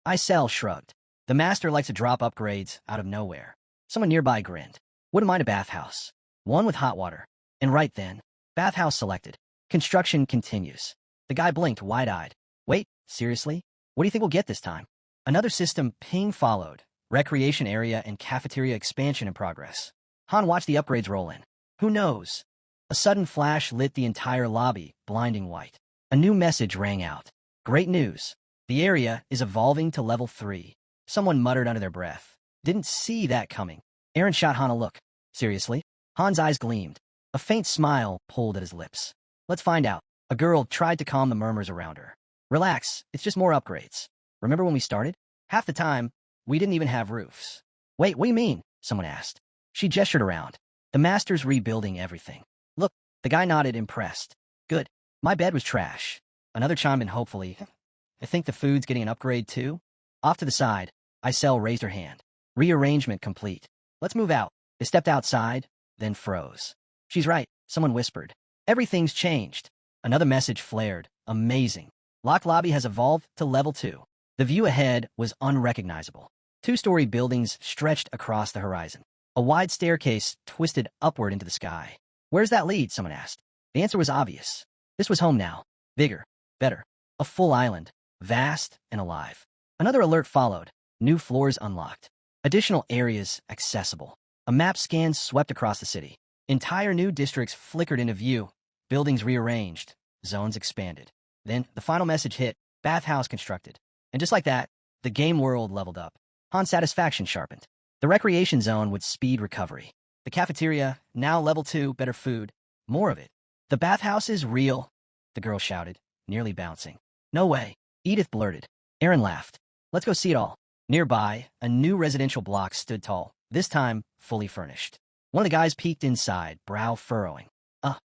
Isel shrugged. The master likes to drop upgrades out of nowhere. Someone nearby grinned. Wouldn't mind a bathhouse. One with hot water. And right then, bathhouse selected. Construction continues. The guy blinked wide-eyed. Wait, seriously? What do you think we'll get this time? Another system ping followed. Recreation area and cafeteria expansion in progress. Han watched the upgrades roll in. Who knows? A sudden flash lit the entire lobby, blinding white. A new message rang out. Great news. The area is evolving to level 3. Someone muttered under their breath. Didn't see that coming. Aaron shot Han a look. Seriously? Han's eyes gleamed. A faint smile pulled at his lips. Let's find out. A girl tried to calm the murmurs around her. Relax, it's just more upgrades. Remember when we started? Half the time, we didn't even have roofs. Wait, what do you mean? Someone asked. She gestured around. The master's rebuilding everything. Look, the guy nodded, impressed. Good. My bed was trash. Another chimed in hopefully. I think the food's getting an upgrade too? Off to the side, Isel raised her hand. Rearrangement complete. Let's move out. They stepped outside, then froze. She's right, someone whispered. Everything's changed. Another message flared. Amazing. Lock lobby has evolved to level 2. The view ahead was unrecognizable. 2-story buildings stretched across the horizon. A wide staircase twisted upward into the sky. Where's that lead? Someone asked. The answer was obvious. This was home now. Bigger. Better. A full island. Vast and alive. Another alert followed. New floors unlocked. Additional areas accessible. A map scan swept across the city. Entire new districts flickered into view. Buildings rearranged. Zones expanded. Then the final message hit. Bathhouse constructed. And just like that, the game world leveled up. Han's satisfaction sharpened. The recreation zone would speed recovery. The cafeteria, now level 2, better food. More of it. The bathhouse is real, the girl shouted, nearly bouncing. No way, Edith blurted. Aaron laughed. Let's go see it all. Nearby, a new residential block stood tall, this time fully furnished. One of the guys peeked inside, brow furrowing.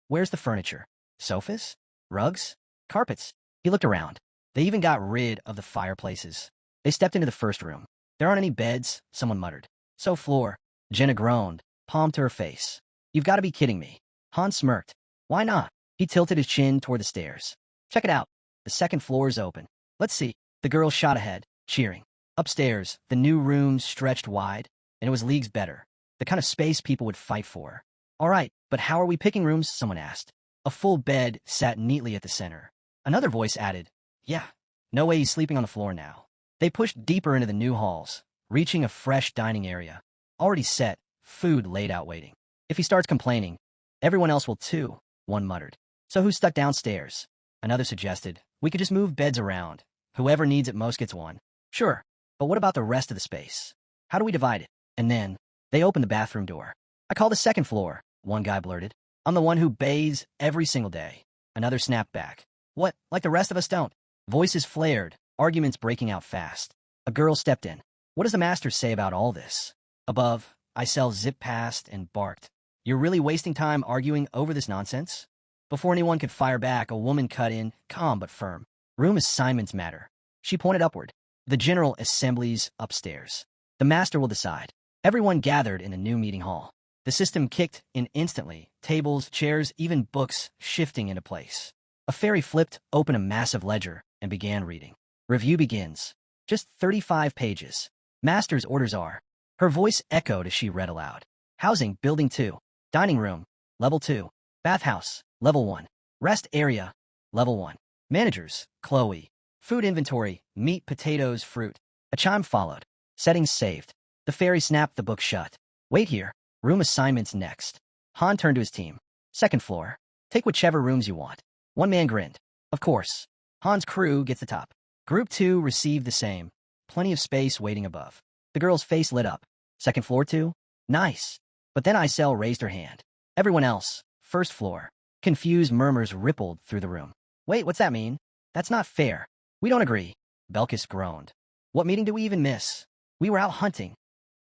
Where's the furniture? Sofas? Rugs? Carpets? He looked around. They even got rid of the fireplaces. They stepped into the first room. There aren't any beds, someone muttered. So floor. Jenna groaned, palm to her face. You've got to be kidding me. Han smirked. Why not? He tilted his chin toward the stairs. Check it out. The second floor's open. Let's see. The girl shot ahead, cheering. Upstairs, the new room stretched wide, and it was leagues better. The kind of space people would fight for. All right, but how are we picking rooms? Someone asked. A full bed sat neatly at the center. Another voice added, yeah, no way he's sleeping on the floor now. They pushed deeper into the new halls, reaching a fresh dining area. Already set, food laid out waiting. If he starts complaining, everyone else will too, one muttered. So who's stuck downstairs? Another suggested, we could just move beds around. Whoever needs it most gets one. Sure, but what about the rest of the space? How do we divide it? And then, they opened the bathroom door. I call the second floor, one guy blurted. I'm the one who bathes every single day. Another snapped back. What, like the rest of us don't? Voices flared, arguments breaking out fast. A girl stepped in. What does the master say about all this? Above, Isel zipped past and barked. You're really wasting time arguing over this nonsense? Before anyone could fire back, a woman cut in, calm but firm. Room assignments matter. She pointed upward. The General Assembly's upstairs. The master will decide. Everyone gathered in the new meeting hall. The system kicked in instantly, tables, chairs, even books shifting into place. A fairy flipped open a massive ledger and began reading. Review begins. Just 35 pages. Master's orders are. Her voice echoed as she read aloud. Housing, Building 2. Dining room, Level 2. Bathhouse, Level 1. Rest area, level 1. Managers, Chloe. Food inventory, meat, potatoes, fruit. A chime followed. Settings saved. The fairy snapped the book shut. Wait here. Room assignments next. Han turned to his team. Second floor. Take whichever rooms you want. One man grinned. Of course. Han's crew gets the top. Group 2 received the same. Plenty of space waiting above. The girl's face lit up. Second floor too? Nice. But then Isel raised her hand. Everyone else, first floor. Confused murmurs rippled through the room. Wait, what's that mean? That's not fair. We don't agree. Belkis groaned. What meeting do we even miss? We were out hunting.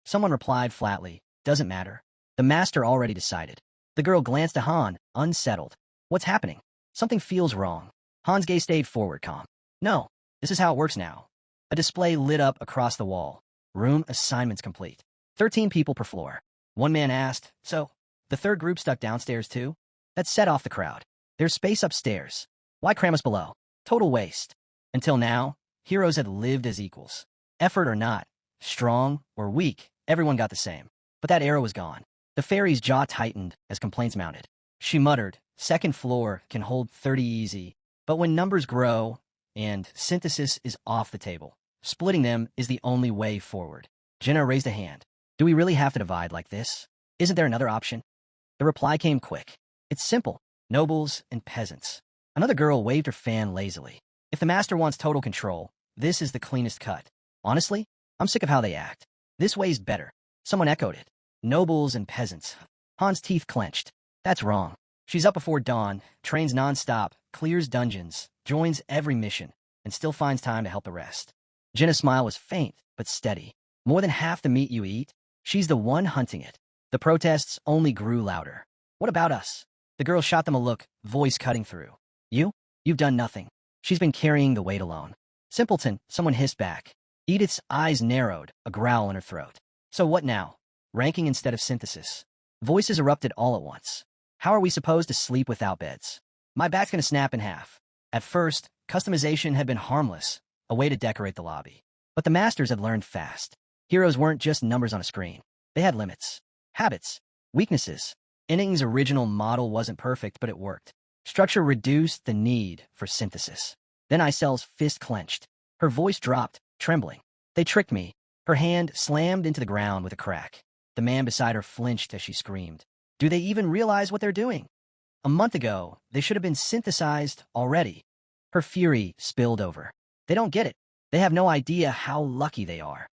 Someone replied flatly. Doesn't matter. The master already decided. The girl glanced at Han, unsettled. What's happening? Something feels wrong. Han's gaze stayed forward, calm. No, this is how it works now. A display lit up across the wall. Room assignments complete. 13 people per floor. One man asked, so, the third group stuck downstairs too? That set off the crowd. There's space upstairs. Why cram us below? Total waste. Until now, heroes had lived as equals. Effort or not, strong or weak, everyone got the same. But that era was gone. The fairy's jaw tightened as complaints mounted. She muttered, second floor can hold 30 easy. But when numbers grow, and synthesis is off the table, splitting them is the only way forward. Jenna raised a hand. Do we really have to divide like this? Isn't there another option? The reply came quick. It's simple. Nobles and peasants. Another girl waved her fan lazily. If the master wants total control, this is the cleanest cut. Honestly, I'm sick of how they act. This way's better. Someone echoed it. Nobles and peasants. Han's teeth clenched. That's wrong. She's up before dawn, trains non-stop, clears dungeons, joins every mission, and still finds time to help the rest. Jenna's smile was faint, but steady. More than half the meat you eat, she's the one hunting it. The protests only grew louder. What about us? The girl shot them a look, voice cutting through. You've done nothing. She's been carrying the weight alone. Simpleton, someone hissed back. Edith's eyes narrowed, a growl in her throat. So what now? Ranking instead of synthesis. Voices erupted all at once. How are we supposed to sleep without beds? My back's gonna snap in half. At first, customization had been harmless, a way to decorate the lobby. But the masters had learned fast. Heroes weren't just numbers on a screen. They had limits, habits, weaknesses. Inning's original model wasn't perfect, but it worked. Structure reduced the need for synthesis. Then Isel's fist clenched. Her voice dropped, trembling. They tricked me. Her hand slammed into the ground with a crack. The man beside her flinched as she screamed. Do they even realize what they're doing? A month ago, they should have been synthesized already. Her fury spilled over. They don't get it. They have no idea how lucky they are.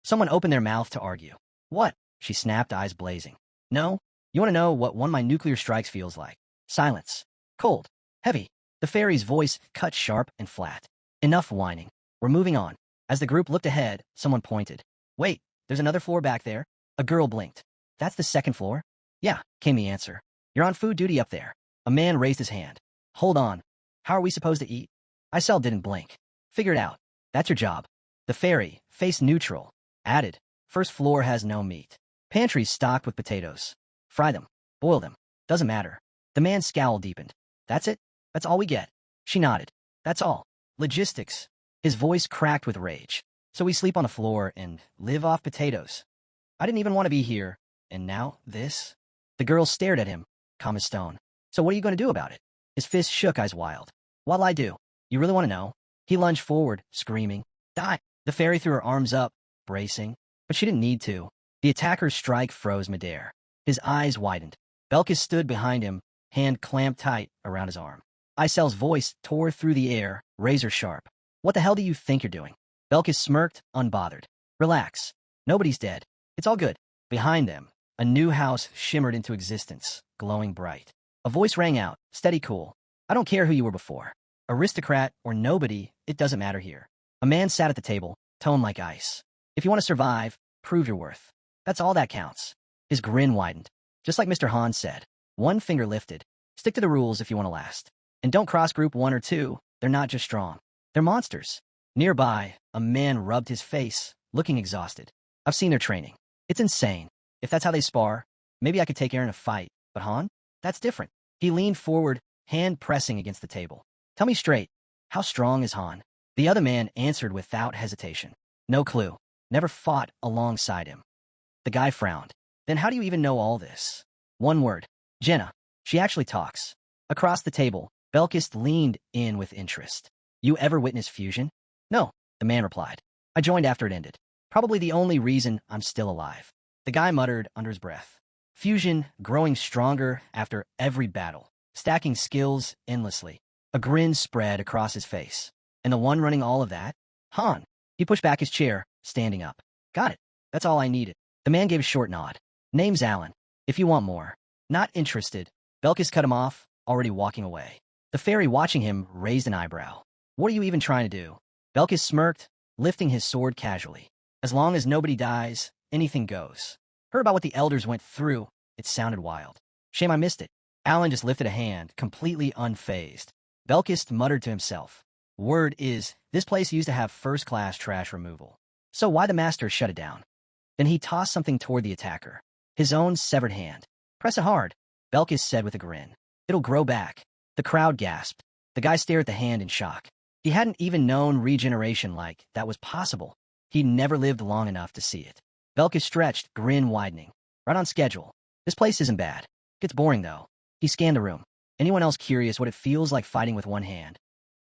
Someone opened their mouth to argue. What? She snapped, eyes blazing. No? You want to know what one of my nuclear strikes feels like? Silence. Cold. Heavy. The fairy's voice cut sharp and flat. Enough whining. We're moving on. As the group looked ahead, someone pointed. Wait, there's another floor back there. A girl blinked. That's the second floor? Yeah, came the answer. You're on food duty up there. A man raised his hand. Hold on. How are we supposed to eat? Isel didn't blink. Figure it out. That's your job. The fairy, face neutral, added. First floor has no meat. Pantry's stocked with potatoes. Fry them. Boil them. Doesn't matter. The man's scowl deepened. That's it? That's all we get? She nodded. That's all. Logistics. His voice cracked with rage. So we sleep on the floor and live off potatoes. I didn't even want to be here. And now, this? The girl stared at him, calm as stone. So what are you going to do about it? His fist shook, eyes wild. What'll I do? You really want to know? He lunged forward, screaming. Die! The fairy threw her arms up, bracing. But she didn't need to. The attacker's strike froze midair. His eyes widened. Belkis stood behind him, hand clamped tight around his arm. Isel's voice tore through the air, razor sharp. What the hell do you think you're doing? Belkis smirked, unbothered. Relax. Nobody's dead. It's all good. Behind them, a new house shimmered into existence, glowing bright. A voice rang out, steady, cool. I don't care who you were before. Aristocrat or nobody, it doesn't matter here. A man sat at the table, tone like ice. If you want to survive, prove your worth. That's all that counts. His grin widened. Just like Mr. Han said. One finger lifted. Stick to the rules if you want to last. And don't cross group 1 or 2. They're not just strong. They're monsters. Nearby, a man rubbed his face, looking exhausted. I've seen their training. It's insane. If that's how they spar, maybe I could take Eren in a fight. But Han? That's different. He leaned forward, hand pressing against the table. Tell me straight, how strong is Han? The other man answered without hesitation. No clue. Never fought alongside him. The guy frowned. Then how do you even know all this? One word. Jenna. She actually talks. Across the table, Belkis leaned in with interest. You ever witness fusion? No, the man replied. I joined after it ended. Probably the only reason I'm still alive. The guy muttered under his breath. Fusion growing stronger after every battle, stacking skills endlessly. A grin spread across his face. And the one running all of that? Han. He pushed back his chair, standing up. Got it. That's all I needed. The man gave a short nod. Name's Alan. If you want more. Not interested. Belkis cut him off, already walking away. The fairy watching him raised an eyebrow. What are you even trying to do? Belkis smirked, lifting his sword casually. As long as nobody dies, anything goes. Heard about what the elders went through. It sounded wild. Shame I missed it. Alan just lifted a hand, completely unfazed. Belkis muttered to himself. Word is, this place used to have first-class trash removal. So why the master shut it down? Then he tossed something toward the attacker. His own severed hand. Press it hard, Belkis said with a grin. It'll grow back. The crowd gasped. The guy stared at the hand in shock. He hadn't even known regeneration like that was possible. He'd never lived long enough to see it. Belkis stretched, grin widening. Right on schedule. This place isn't bad. Gets boring, though. He scanned the room. Anyone else curious what it feels like fighting with one hand?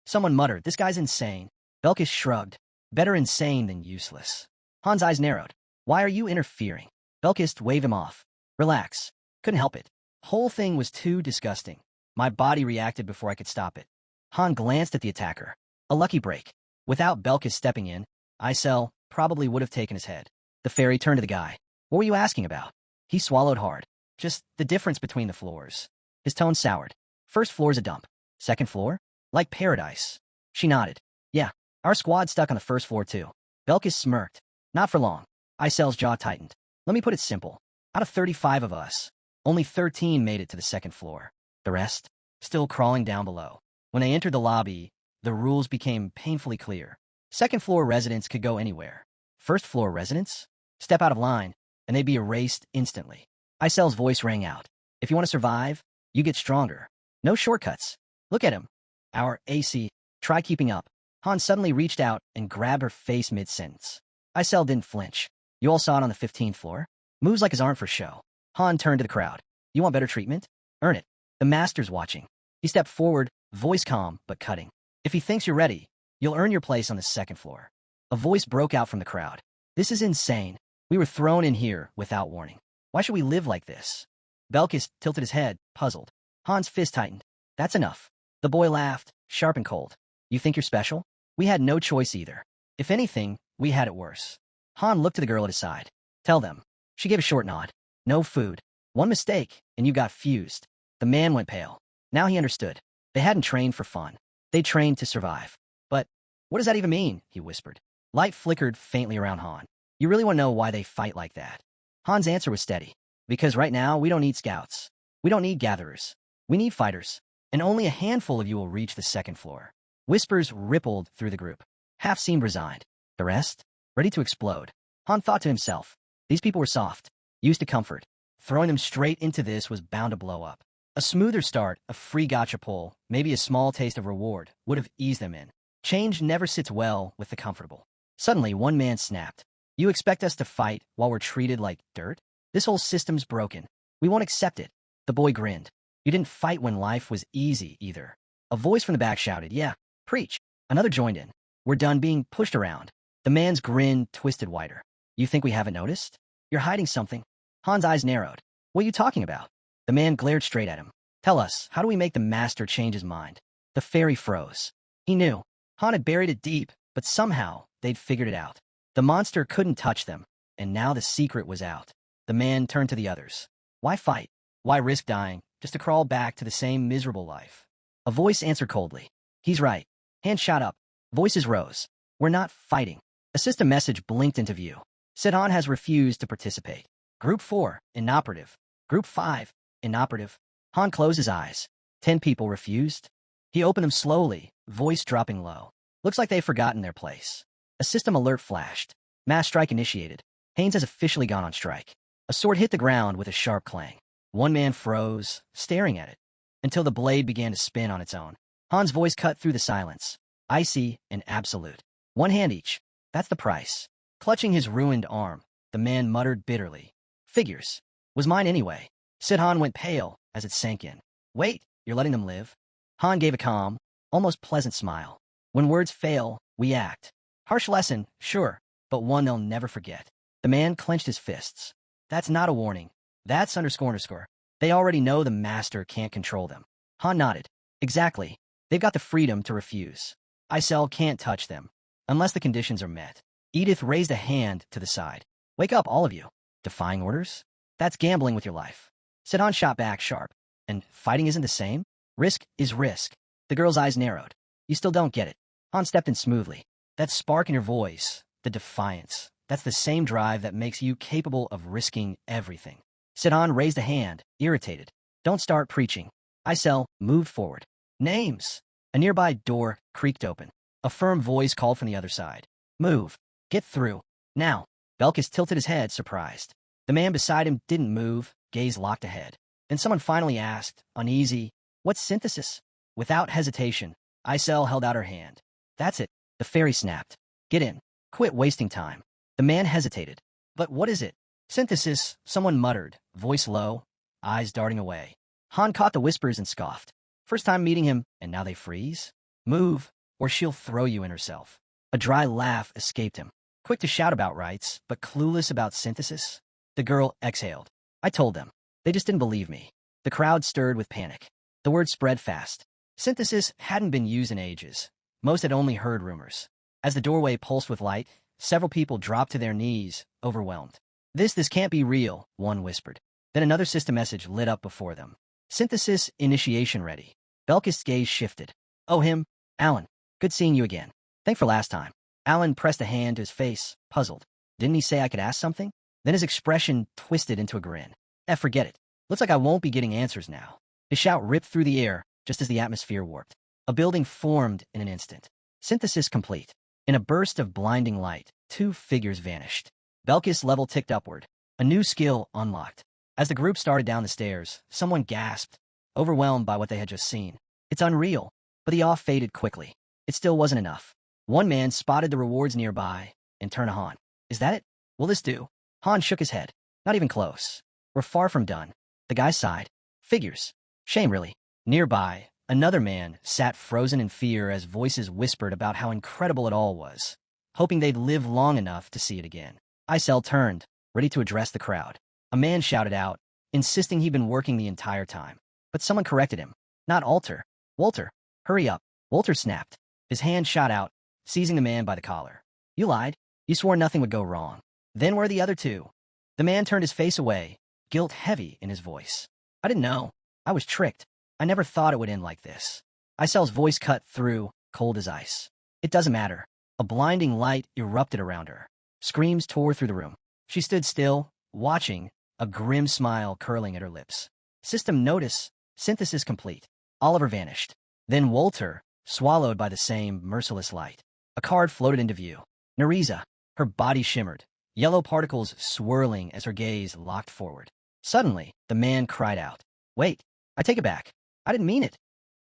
Someone muttered, this guy's insane. Belkis shrugged. Better insane than useless. Han's eyes narrowed. Why are you interfering? Belkis waved him off. Relax. Couldn't help it. Whole thing was too disgusting. My body reacted before I could stop it. Han glanced at the attacker. A lucky break. Without Belkis stepping in, Isel probably would have taken his head. The fairy turned to the guy. What were you asking about? He swallowed hard. Just the difference between the floors. His tone soured. First floor's a dump. Second floor? Like paradise. She nodded. Yeah, our squad stuck on the first floor too. Belkis smirked. Not for long. Isel's jaw tightened. Let me put it simple. Out of 35 of us, only 13 made it to the second floor. The rest? Still crawling down below. When they entered the lobby, the rules became painfully clear. Second floor residents could go anywhere. First floor residents? Step out of line, and they'd be erased instantly. Isel's voice rang out. If you want to survive, you get stronger. No shortcuts. Look at him. Our AC. Try keeping up. Han suddenly reached out and grabbed her face mid-sentence. Isel didn't flinch. You all saw it on the 15th floor? Moves like his aren't for show. Han turned to the crowd. You want better treatment? Earn it. The master's watching. He stepped forward, voice calm but cutting. If he thinks you're ready, you'll earn your place on the second floor. A voice broke out from the crowd. This is insane. We were thrown in here without warning. Why should we live like this? Belkis tilted his head, puzzled. Han's fist tightened. That's enough. The boy laughed, sharp and cold. You think you're special? We had no choice either. If anything, we had it worse. Han looked to the girl at his side. Tell them. She gave a short nod. No food. One mistake, and you got fused. The man went pale. Now he understood. They hadn't trained for fun. They trained to survive. But what does that even mean? He whispered. Light flickered faintly around Han. You really want to know why they fight like that? Han's answer was steady. Because right now, we don't need scouts. We don't need gatherers. We need fighters. And only a handful of you will reach the second floor. Whispers rippled through the group. Half seemed resigned. The rest? Ready to explode. Han thought to himself. These people were soft. Used to comfort. Throwing them straight into this was bound to blow up. A smoother start, a free gotcha pull, maybe a small taste of reward, would have eased them in. Change never sits well with the comfortable. Suddenly, one man snapped. You expect us to fight while we're treated like dirt? This whole system's broken. We won't accept it. The boy grinned. You didn't fight when life was easy, either. A voice from the back shouted, yeah, preach. Another joined in. We're done being pushed around. The man's grin twisted wider. You think we haven't noticed? You're hiding something. Han's eyes narrowed. What are you talking about? The man glared straight at him. Tell us, how do we make the master change his mind? The fairy froze. He knew. Han had buried it deep, but somehow they'd figured it out. The monster couldn't touch them, and now the secret was out. The man turned to the others. Why fight? Why risk dying, just to crawl back to the same miserable life? A voice answered coldly. He's right. Hands shot up. Voices rose. We're not fighting. A system message blinked into view. Han has refused to participate. Group 4, inoperative. Group 5, inoperative. Han closed his eyes. 10 people refused. He opened them slowly, voice dropping low. Looks like they've forgotten their place. A system alert flashed. Mass strike initiated. Haynes has officially gone on strike. A sword hit the ground with a sharp clang. One man froze, staring at it, until the blade began to spin on its own. Han's voice cut through the silence. Icy and absolute. One hand each. That's the price. Clutching his ruined arm, the man muttered bitterly. Figures. Was mine anyway. Han went pale as it sank in. Wait, you're letting them live? Han gave a calm, almost pleasant smile. When words fail, we act. Harsh lesson, sure, but one they'll never forget. The man clenched his fists. That's not a warning. That's underscore. They already know the master can't control them. Han nodded. Exactly. They've got the freedom to refuse. Isel can't touch them, unless the conditions are met. Edith raised a hand to the side. Wake up, all of you. Defying orders? That's gambling with your life. Han shot back sharp. And fighting isn't the same? Risk is risk. The girl's eyes narrowed. You still don't get it. Han stepped in smoothly. That spark in your voice, the defiance, that's the same drive that makes you capable of risking everything. Han raised a hand, irritated. Don't start preaching. Isel moved forward. Names. A nearby door creaked open. A firm voice called from the other side. Move. Get through. Now. Belkis tilted his head, surprised. The man beside him didn't move, gaze locked ahead. Then someone finally asked, uneasy, what's synthesis? Without hesitation, Isel held out her hand. That's it. The fairy snapped. Get in. Quit wasting time. The man hesitated. But what is it? Synthesis, someone muttered, voice low, eyes darting away. Han caught the whispers and scoffed. First time meeting him, and now they freeze? Move, or she'll throw you in herself. A dry laugh escaped him. Quick to shout about rights, but clueless about synthesis? The girl exhaled. I told them. They just didn't believe me. The crowd stirred with panic. The word spread fast. Synthesis hadn't been used in ages. Most had only heard rumors. As the doorway pulsed with light, several people dropped to their knees, overwhelmed. This can't be real, one whispered. Then another system message lit up before them. Synthesis initiation ready. Belkis' gaze shifted. Oh, him? Alan. Good seeing you again. Thanks for last time. Alan pressed a hand to his face, puzzled. Didn't he say I could ask something? Then his expression twisted into a grin. Forget it. Looks like I won't be getting answers now. His shout ripped through the air, just as the atmosphere warped. A building formed in an instant. Synthesis complete. In a burst of blinding light, two figures vanished. Belkis' level ticked upward. A new skill unlocked. As the group started down the stairs, someone gasped, overwhelmed by what they had just seen. It's unreal, but the awe faded quickly. It still wasn't enough. One man spotted the rewards nearby and turned to Han. Is that it? Will this do? Han shook his head. Not even close. We're far from done. The guy sighed. Figures. Shame, really. Nearby, another man sat frozen in fear as voices whispered about how incredible it all was, hoping they'd live long enough to see it again. Isel turned, ready to address the crowd. A man shouted out, insisting he'd been working the entire time. But someone corrected him. Not Alter. Walter. Hurry up. Walter snapped. His hand shot out, seizing the man by the collar. You lied. You swore nothing would go wrong. Then where are the other two? The man turned his face away, guilt heavy in his voice. I didn't know. I was tricked. I never thought it would end like this. Isel's voice cut through, cold as ice. It doesn't matter. A blinding light erupted around her. Screams tore through the room. She stood still, watching, a grim smile curling at her lips. System notice, synthesis complete. Oliver vanished. Then Walter, swallowed by the same merciless light. A card floated into view. Neriza. Her body shimmered, yellow particles swirling as her gaze locked forward. Suddenly, the man cried out. Wait, I take it back. I didn't mean it.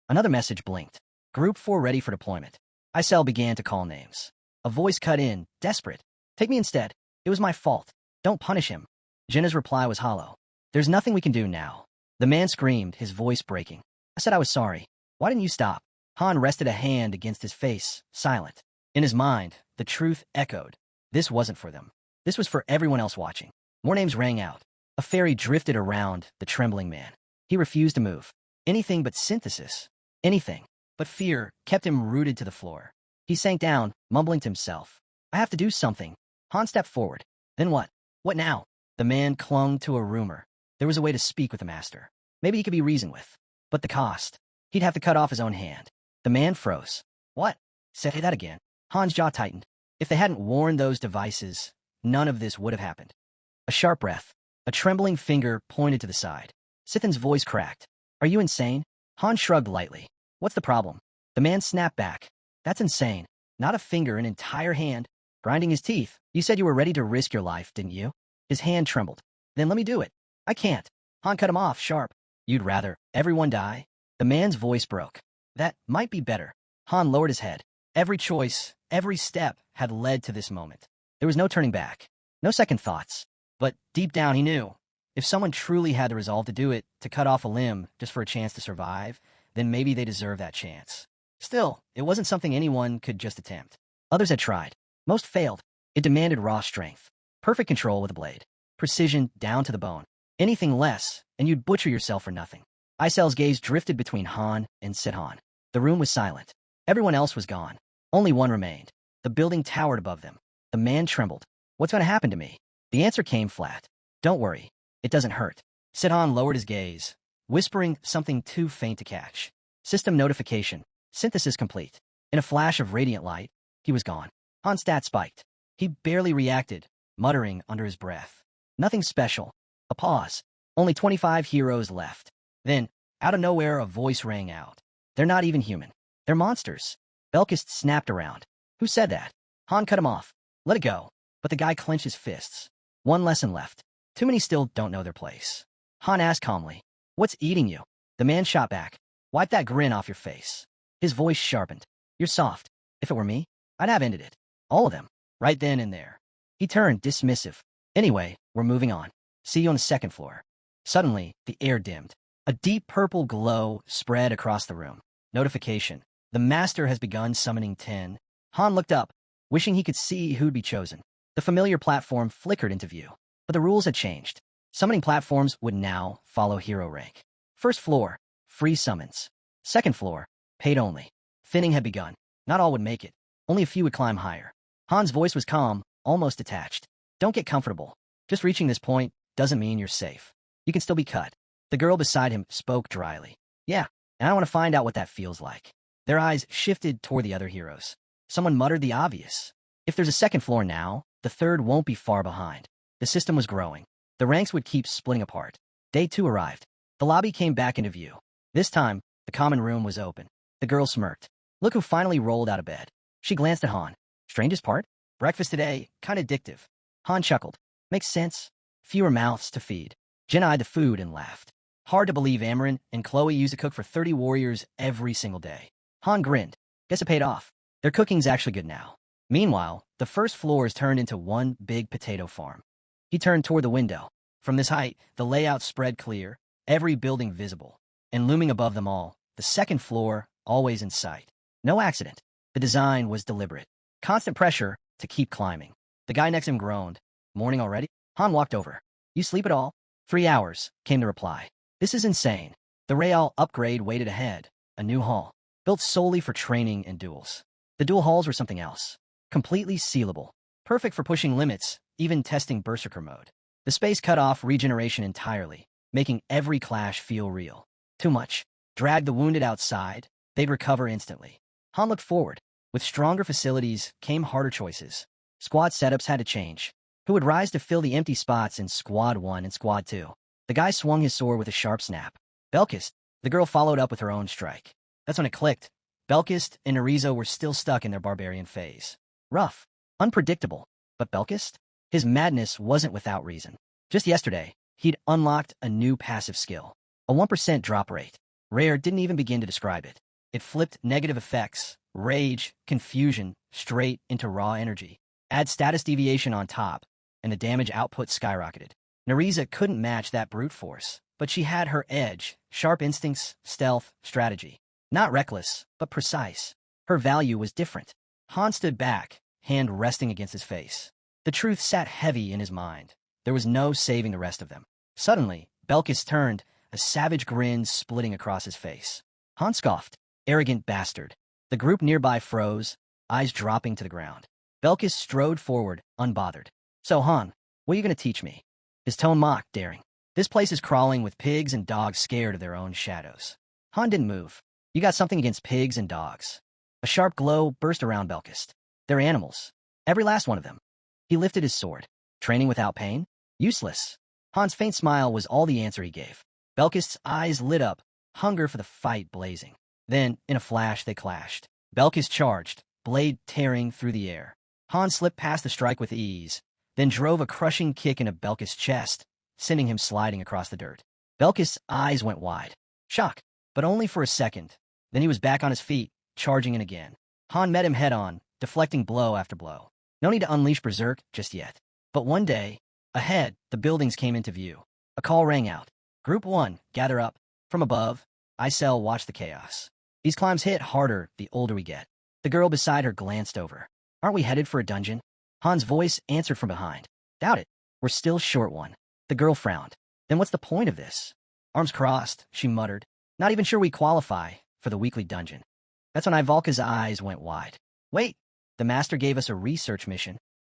Another message blinked. Group 4 ready for deployment. Isel began to call names. A voice cut in, desperate. Take me instead. It was my fault. Don't punish him. Jenna's reply was hollow. There's nothing we can do now. The man screamed, his voice breaking. I said I was sorry. Why didn't you stop? Han rested a hand against his face, silent. In his mind, the truth echoed. This wasn't for them. This was for everyone else watching. More names rang out. A fairy drifted around the trembling man. He refused to move. Anything but synthesis. Anything. But fear kept him rooted to the floor. He sank down, mumbling to himself. I have to do something. Han stepped forward. Then what? What now? The man clung to a rumor. There was a way to speak with the master. Maybe he could be reasoned with. But the cost. He'd have to cut off his own hand. The man froze. What? Say that again. Han's jaw tightened. If they hadn't worn those devices, none of this would have happened. A sharp breath. A trembling finger pointed to the side. Sithin's voice cracked. Are you insane? Han shrugged lightly. What's the problem? The man snapped back. That's insane. Not a finger, an entire hand. Grinding his teeth. You said you were ready to risk your life, didn't you? His hand trembled. Then let me do it. I can't. Han cut him off, sharp. You'd rather everyone die? The man's voice broke. That might be better. Han lowered his head. Every choice, every step had led to this moment. There was no turning back. No second thoughts. But deep down he knew. If someone truly had the resolve to do it, to cut off a limb just for a chance to survive, then maybe they deserve that chance. Still, it wasn't something anyone could just attempt. Others had tried. Most failed. It demanded raw strength, perfect control with a blade, precision down to the bone. Anything less, and you'd butcher yourself for nothing. Icel's gaze drifted between Han and Sidhan. The room was silent. Everyone else was gone. Only one remained. The building towered above them. The man trembled. What's going to happen to me? The answer came flat. Don't worry. It doesn't hurt. Sidhan lowered his gaze, whispering something too faint to catch. System notification. Synthesis complete. In a flash of radiant light, he was gone. Han's stat spiked. He barely reacted, muttering under his breath. Nothing special. A pause. Only 25 heroes left. Then, out of nowhere, a voice rang out. They're not even human. They're monsters. Belkist snapped around. Who said that? Han cut him off. Let it go. But the guy clenched his fists. One lesson left. Too many still don't know their place. Han asked calmly. What's eating you? The man shot back. Wipe that grin off your face. His voice sharpened. You're soft. If it were me, I'd have ended it. All of them. Right then and there. He turned, dismissive. Anyway, we're moving on. See you on the second floor. Suddenly, the air dimmed. A deep purple glow spread across the room. Notification. The master has begun summoning 10. Han looked up, wishing he could see who'd be chosen. The familiar platform flickered into view. But the rules had changed. Summoning platforms would now follow hero rank. First floor, free summons. Second floor, paid only. Thinning had begun. Not all would make it. Only a few would climb higher. Han's voice was calm, almost detached. Don't get comfortable. Just reaching this point doesn't mean you're safe. You can still be cut. The girl beside him spoke dryly. Yeah, and I want to find out what that feels like. Their eyes shifted toward the other heroes. Someone muttered the obvious. If there's a second floor now, the third won't be far behind. The system was growing. The ranks would keep splitting apart. Day 2 arrived. The lobby came back into view. This time, the common room was open. The girl smirked. Look who finally rolled out of bed. She glanced at Han. Strangest part? Breakfast today, kinda addictive. Han chuckled. Makes sense. Fewer mouths to feed. Jen eyed the food and laughed. Hard to believe Amarin and Chloe used to cook for 30 warriors every single day. Han grinned. Guess it paid off. Their cooking's actually good now. Meanwhile, the first floor is turned into one big potato farm. He turned toward the window. From this height, the layout spread clear, every building visible. And looming above them all, the second floor, always in sight. No accident. The design was deliberate. Constant pressure to keep climbing. The guy next to him groaned. Morning already? Han walked over. You sleep at all? 3 hours, came the reply. This is insane. The Real upgrade waited ahead. A new hall. Built solely for training and duels. The duel halls were something else. Completely sealable. Perfect for pushing limits, even testing Berserker mode. The space cut off regeneration entirely, making every clash feel real. Too much. Drag the wounded outside, they'd recover instantly. Han looked forward. With stronger facilities came harder choices. Squad setups had to change. Who would rise to fill the empty spots in Squad 1 and Squad 2? The guy swung his sword with a sharp snap. Belkist. The girl followed up with her own strike. That's when it clicked. Belkist and Arizo were still stuck in their barbarian phase. Rough. Unpredictable. But Belkist? His madness wasn't without reason. Just yesterday, he'd unlocked a new passive skill. A 1% drop rate. Rare didn't even begin to describe it. It flipped negative effects, rage, confusion, straight into raw energy. Add status deviation on top, and the damage output skyrocketed. Nariza couldn't match that brute force, but she had her edge, sharp instincts, stealth, strategy. Not reckless, but precise. Her value was different. Han stood back, hand resting against his face. The truth sat heavy in his mind. There was no saving the rest of them. Suddenly, Belkis turned, a savage grin splitting across his face. Han scoffed. Arrogant bastard. The group nearby froze, eyes dropping to the ground. Belkis strode forward, unbothered. So, Han, what are you going to teach me? His tone mocked, daring. This place is crawling with pigs and dogs scared of their own shadows. Han didn't move. You got something against pigs and dogs. A sharp glow burst around Belkist. They're animals. Every last one of them. He lifted his sword. Training without pain? Useless. Han's faint smile was all the answer he gave. Belkist's eyes lit up, hunger for the fight blazing. Then, in a flash, they clashed. Belkis charged, blade tearing through the air. Han slipped past the strike with ease, then drove a crushing kick into Belkis' chest, sending him sliding across the dirt. Belkis' eyes went wide. Shock, but only for a second. Then he was back on his feet, charging in again. Han met him head-on, deflecting blow after blow. No need to unleash Berserk just yet. But one day, ahead, the buildings came into view. A call rang out. Group 1, gather up. From above, Isel watched the chaos. These climbs hit harder the older we get. The girl beside her glanced over. Aren't we headed for a dungeon? Han's voice answered from behind. Doubt it. We're still short one. The girl frowned. Then what's the point of this? Arms crossed, she muttered. Not even sure we qualify for the weekly dungeon. That's when Ivalka's eyes went wide. Wait, the master gave us a research mission.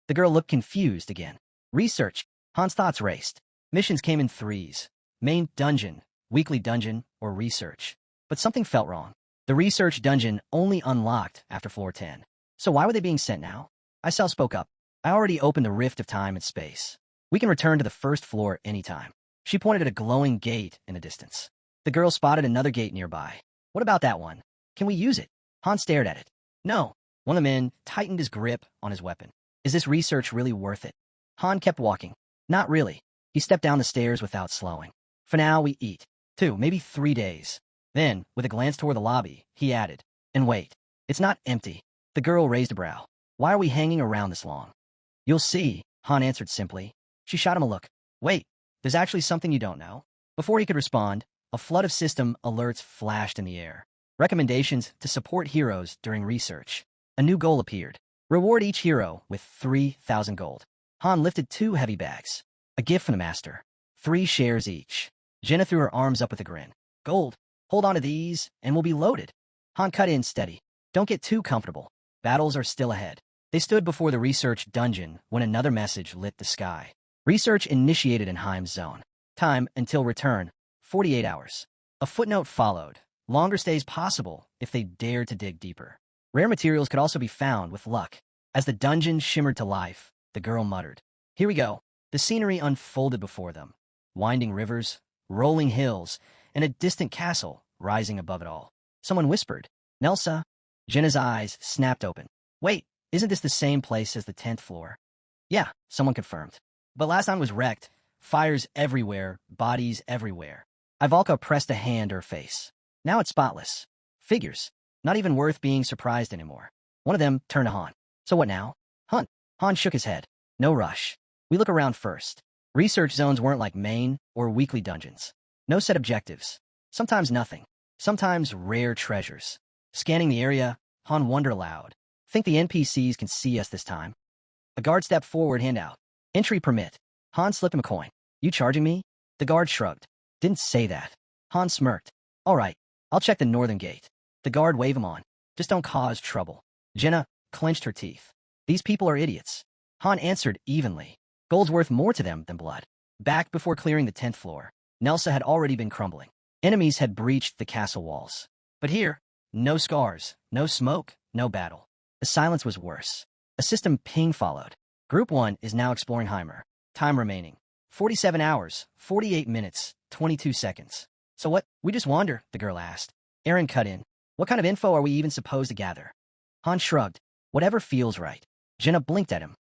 The girl looked confused again. Research. Han's thoughts raced. Missions came in threes. Main dungeon, weekly dungeon, or research. But something felt wrong. The research dungeon only unlocked after floor 10. So why were they being sent now? Isel spoke up. I already opened the rift of time and space. We can return to the first floor anytime. She pointed at a glowing gate in the distance. The girl spotted another gate nearby. What about that one? Can we use it? Han stared at it. No. One of the men tightened his grip on his weapon. Is this research really worth it? Han kept walking. Not really. He stepped down the stairs without slowing. For now, we eat. 2, maybe 3 days. Then, with a glance toward the lobby, he added, and wait. It's not empty. The girl raised a brow. Why are we hanging around this long? You'll see, Han answered simply. She shot him a look. Wait, there's actually something you don't know. Before he could respond, a flood of system alerts flashed in the air. Recommendations to support heroes during research. A new goal appeared. Reward each hero with 3,000 gold. Han lifted 2 heavy bags. A gift from the master. 3 shares each. Jenna threw her arms up with a grin. Gold. Hold on to these, and we'll be loaded. Han cut in steady. Don't get too comfortable. Battles are still ahead. They stood before the research dungeon when another message lit the sky. Research initiated in Heim's zone. Time until return, 48 hours. A footnote followed. Longer stays possible if they dared to dig deeper. Rare materials could also be found with luck. As the dungeon shimmered to life, the girl muttered. Here we go. The scenery unfolded before them. Winding rivers, rolling hills, and a distant castle rising above it all. Someone whispered, Nelsa. Jenna's eyes snapped open. Wait, isn't this the same place as the 10th floor? Yeah, someone confirmed. But last time was wrecked. Fires everywhere, bodies everywhere. Ivalka pressed a hand to her face. Now it's spotless. Figures. Not even worth being surprised anymore. One of them turned to Han. So what now? Hunt. Han shook his head. No rush. We look around first. Research zones weren't like main or weekly dungeons. No set objectives. Sometimes nothing. Sometimes rare treasures. Scanning the area, Han wondered aloud. Think the NPCs can see us this time? A guard stepped forward, hand out. Entry permit. Han slipped him a coin. You charging me? The guard shrugged. Didn't say that. Han smirked. All right, I'll check the northern gate. The guard waved him on. Just don't cause trouble. Jenna clenched her teeth. These people are idiots. Han answered evenly. Gold's worth more to them than blood. Back before clearing the 10th floor, Nelsa had already been crumbling. Enemies had breached the castle walls. But here, no scars, no smoke, no battle. The silence was worse. A system ping followed. Group 1 is now exploring Heimer. Time remaining. 47 hours, 48 minutes, 22 seconds. So what? We just wander, the girl asked. Aaron cut in. What kind of info are we even supposed to gather? Han shrugged. Whatever feels right. Jenna blinked at him.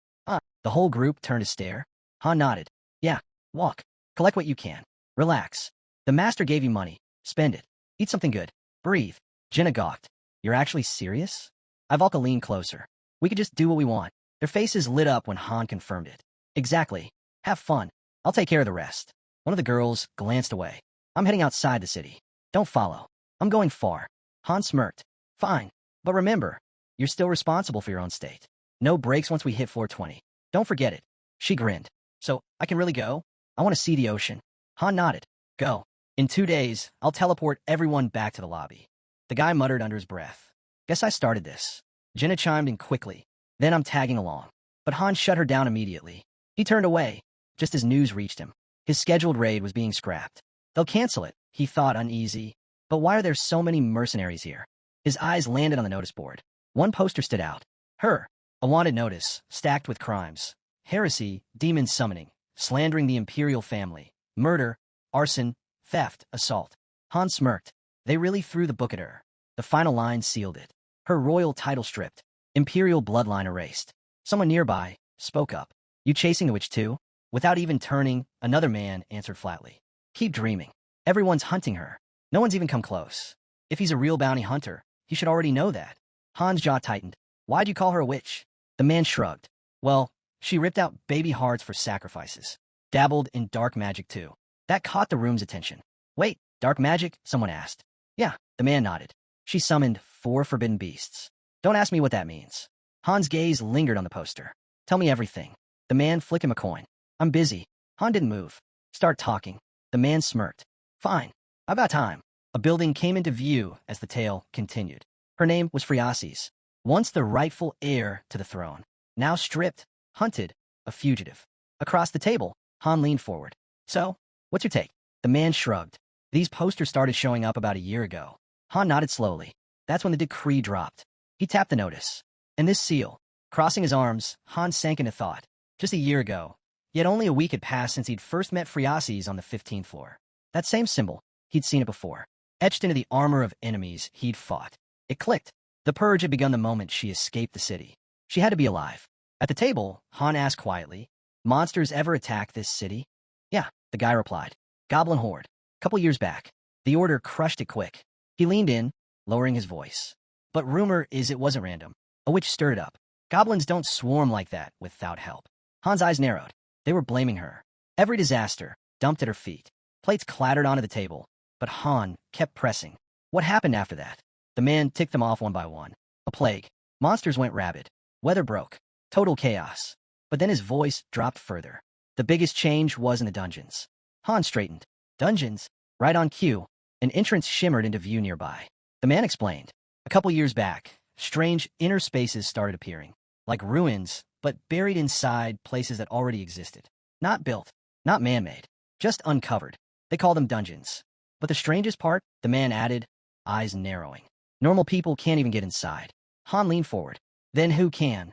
The whole group turned to stare. Han nodded. Yeah, walk. Collect what you can. Relax. The master gave you money. Spend it. Eat something good. Breathe. Jenna gawked. You're actually serious? Ivalka leaned closer. We could just do what we want. Their faces lit up when Han confirmed it. Exactly. Have fun. I'll take care of the rest. One of the girls glanced away. I'm heading outside the city. Don't follow. I'm going far. Han smirked. Fine. But remember, you're still responsible for your own state. No breaks once we hit floor 20. Don't forget it. She grinned. So, I can really go? I want to see the ocean. Han nodded. Go. In 2 days, I'll teleport everyone back to the lobby. The guy muttered under his breath. Guess I started this. Jenna chimed in quickly. Then I'm tagging along. But Han shut her down immediately. He turned away, just as news reached him. His scheduled raid was being scrapped. They'll cancel it, he thought, uneasy. But why are there so many mercenaries here? His eyes landed on the notice board. One poster stood out. Her. A wanted notice, stacked with crimes. Heresy, demon summoning, slandering the imperial family, murder, arson, theft, assault. Han smirked. They really threw the book at her. The final line sealed it. Her royal title stripped. Imperial bloodline erased. Someone nearby spoke up. You chasing the witch too? Without even turning, another man answered flatly. Keep dreaming. Everyone's hunting her. No one's even come close. If he's a real bounty hunter, he should already know that. Han's jaw tightened. Why'd you call her a witch? The man shrugged. Well, she ripped out baby hearts for sacrifices. Dabbled in dark magic too. That caught the room's attention. Wait, dark magic? Someone asked. Yeah, the man nodded. She summoned 4 forbidden beasts. Don't ask me what that means. Han's gaze lingered on the poster. Tell me everything. The man flicked him a coin. I'm busy. Han didn't move. Start talking. The man smirked. Fine. I've got time. A building came into view as the tale continued. Her name was Phreases, once the rightful heir to the throne. Now stripped, hunted, a fugitive. Across the table, Han leaned forward. So, what's your take? The man shrugged. These posters started showing up about a year ago. Han nodded slowly. That's when the decree dropped. He tapped the notice. And this seal. Crossing his arms, Han sank into thought. Just a year ago. Yet only a week had passed since he'd first met Phreases on the 15th floor. That same symbol, he'd seen it before. Etched into the armor of enemies he'd fought. It clicked. The purge had begun the moment she escaped the city. She had to be alive. At the table, Han asked quietly, monsters ever attack this city? Yeah, the guy replied. Goblin horde. Couple years back. The order crushed it quick. He leaned in, lowering his voice. But rumor is it wasn't random. A witch stirred it up. Goblins don't swarm like that without help. Han's eyes narrowed. They were blaming her. Every disaster, dumped at her feet. Plates clattered onto the table, but Han kept pressing. What happened after that? The man ticked them off one by one. A plague. Monsters went rabid. Weather broke. Total chaos. But then his voice dropped further. The biggest change was in the dungeons. Han straightened. Dungeons? Right on cue. An entrance shimmered into view nearby. The man explained. A couple years back, strange inner spaces started appearing. Like ruins, but buried inside places that already existed. Not built, not man-made, just uncovered. They call them dungeons. But the strangest part, the man added, eyes narrowing. Normal people can't even get inside. Han leaned forward. Then who can?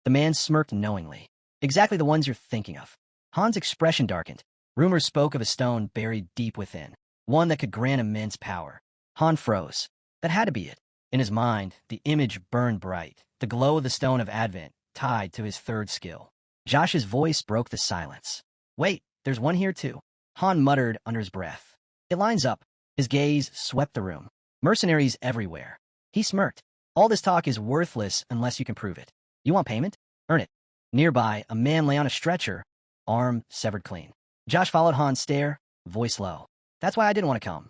The man smirked knowingly. Exactly the ones you're thinking of. Han's expression darkened. Rumors spoke of a stone buried deep within. One that could grant immense power. Han froze. That had to be it. In his mind, the image burned bright. The glow of the stone of Advent, tied to his third skill. Josh's voice broke the silence. Wait, there's one here too. Han muttered under his breath. It lines up. His gaze swept the room. Mercenaries everywhere. He smirked. All this talk is worthless unless you can prove it. You want payment? Earn it. Nearby, a man lay on a stretcher, arm severed clean. Josh followed Han's stare, voice low. That's why I didn't want to come.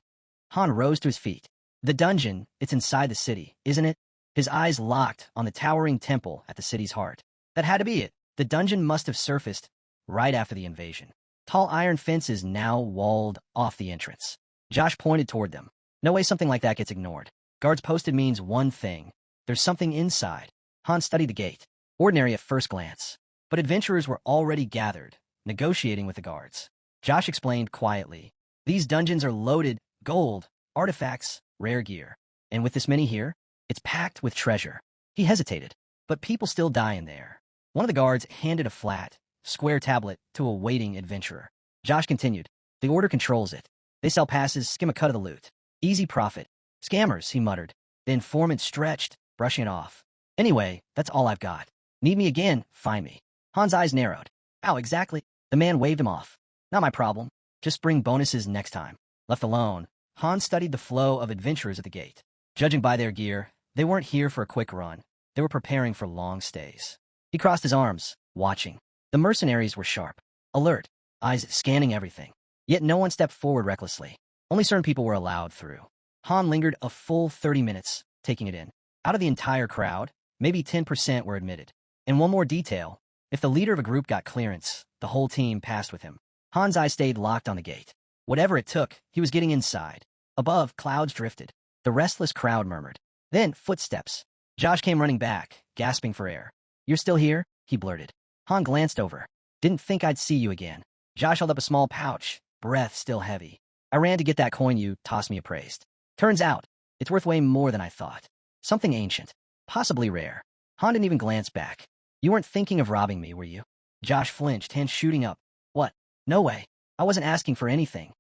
Han rose to his feet. The dungeon, it's inside the city, isn't it? His eyes locked on the towering temple at the city's heart. That had to be it. The dungeon must have surfaced right after the invasion. Tall iron fences now walled off the entrance. Josh pointed toward them. No way something like that gets ignored. Guards posted means one thing. There's something inside. Han studied the gate. Ordinary at first glance. But adventurers were already gathered, negotiating with the guards. Josh explained quietly. These dungeons are loaded, gold, artifacts, rare gear. And with this many here, it's packed with treasure. He hesitated. But people still die in there. One of the guards handed a flat, square tablet to a waiting adventurer. Josh continued. The order controls it. They sell passes, skim a cut of the loot. Easy profit. Scammers, he muttered. The informant stretched, brushing it off. Anyway, that's all I've got. Need me again, find me. Han's eyes narrowed. How exactly? The man waved him off. Not my problem. Just bring bonuses next time. Left alone, Han studied the flow of adventurers at the gate. Judging by their gear, they weren't here for a quick run. They were preparing for long stays. He crossed his arms, watching. The mercenaries were sharp, alert, eyes scanning everything. Yet no one stepped forward recklessly. Only certain people were allowed through. Han lingered a full 30 minutes, taking it in. Out of the entire crowd, maybe 10% were admitted. And one more detail, if the leader of a group got clearance, the whole team passed with him. Han's eyes stayed locked on the gate. Whatever it took, he was getting inside. Above, clouds drifted. The restless crowd murmured. Then, footsteps. Josh came running back, gasping for air. You're still here? He blurted. Han glanced over. Didn't think I'd see you again. Josh held up a small pouch, breath still heavy. I ran to get that coin you tossed me appraised. Turns out, it's worth way more than I thought. Something ancient. Possibly rare. Han didn't even glance back. You weren't thinking of robbing me, were you? Josh flinched, hands shooting up. What? No way. I wasn't asking for anything.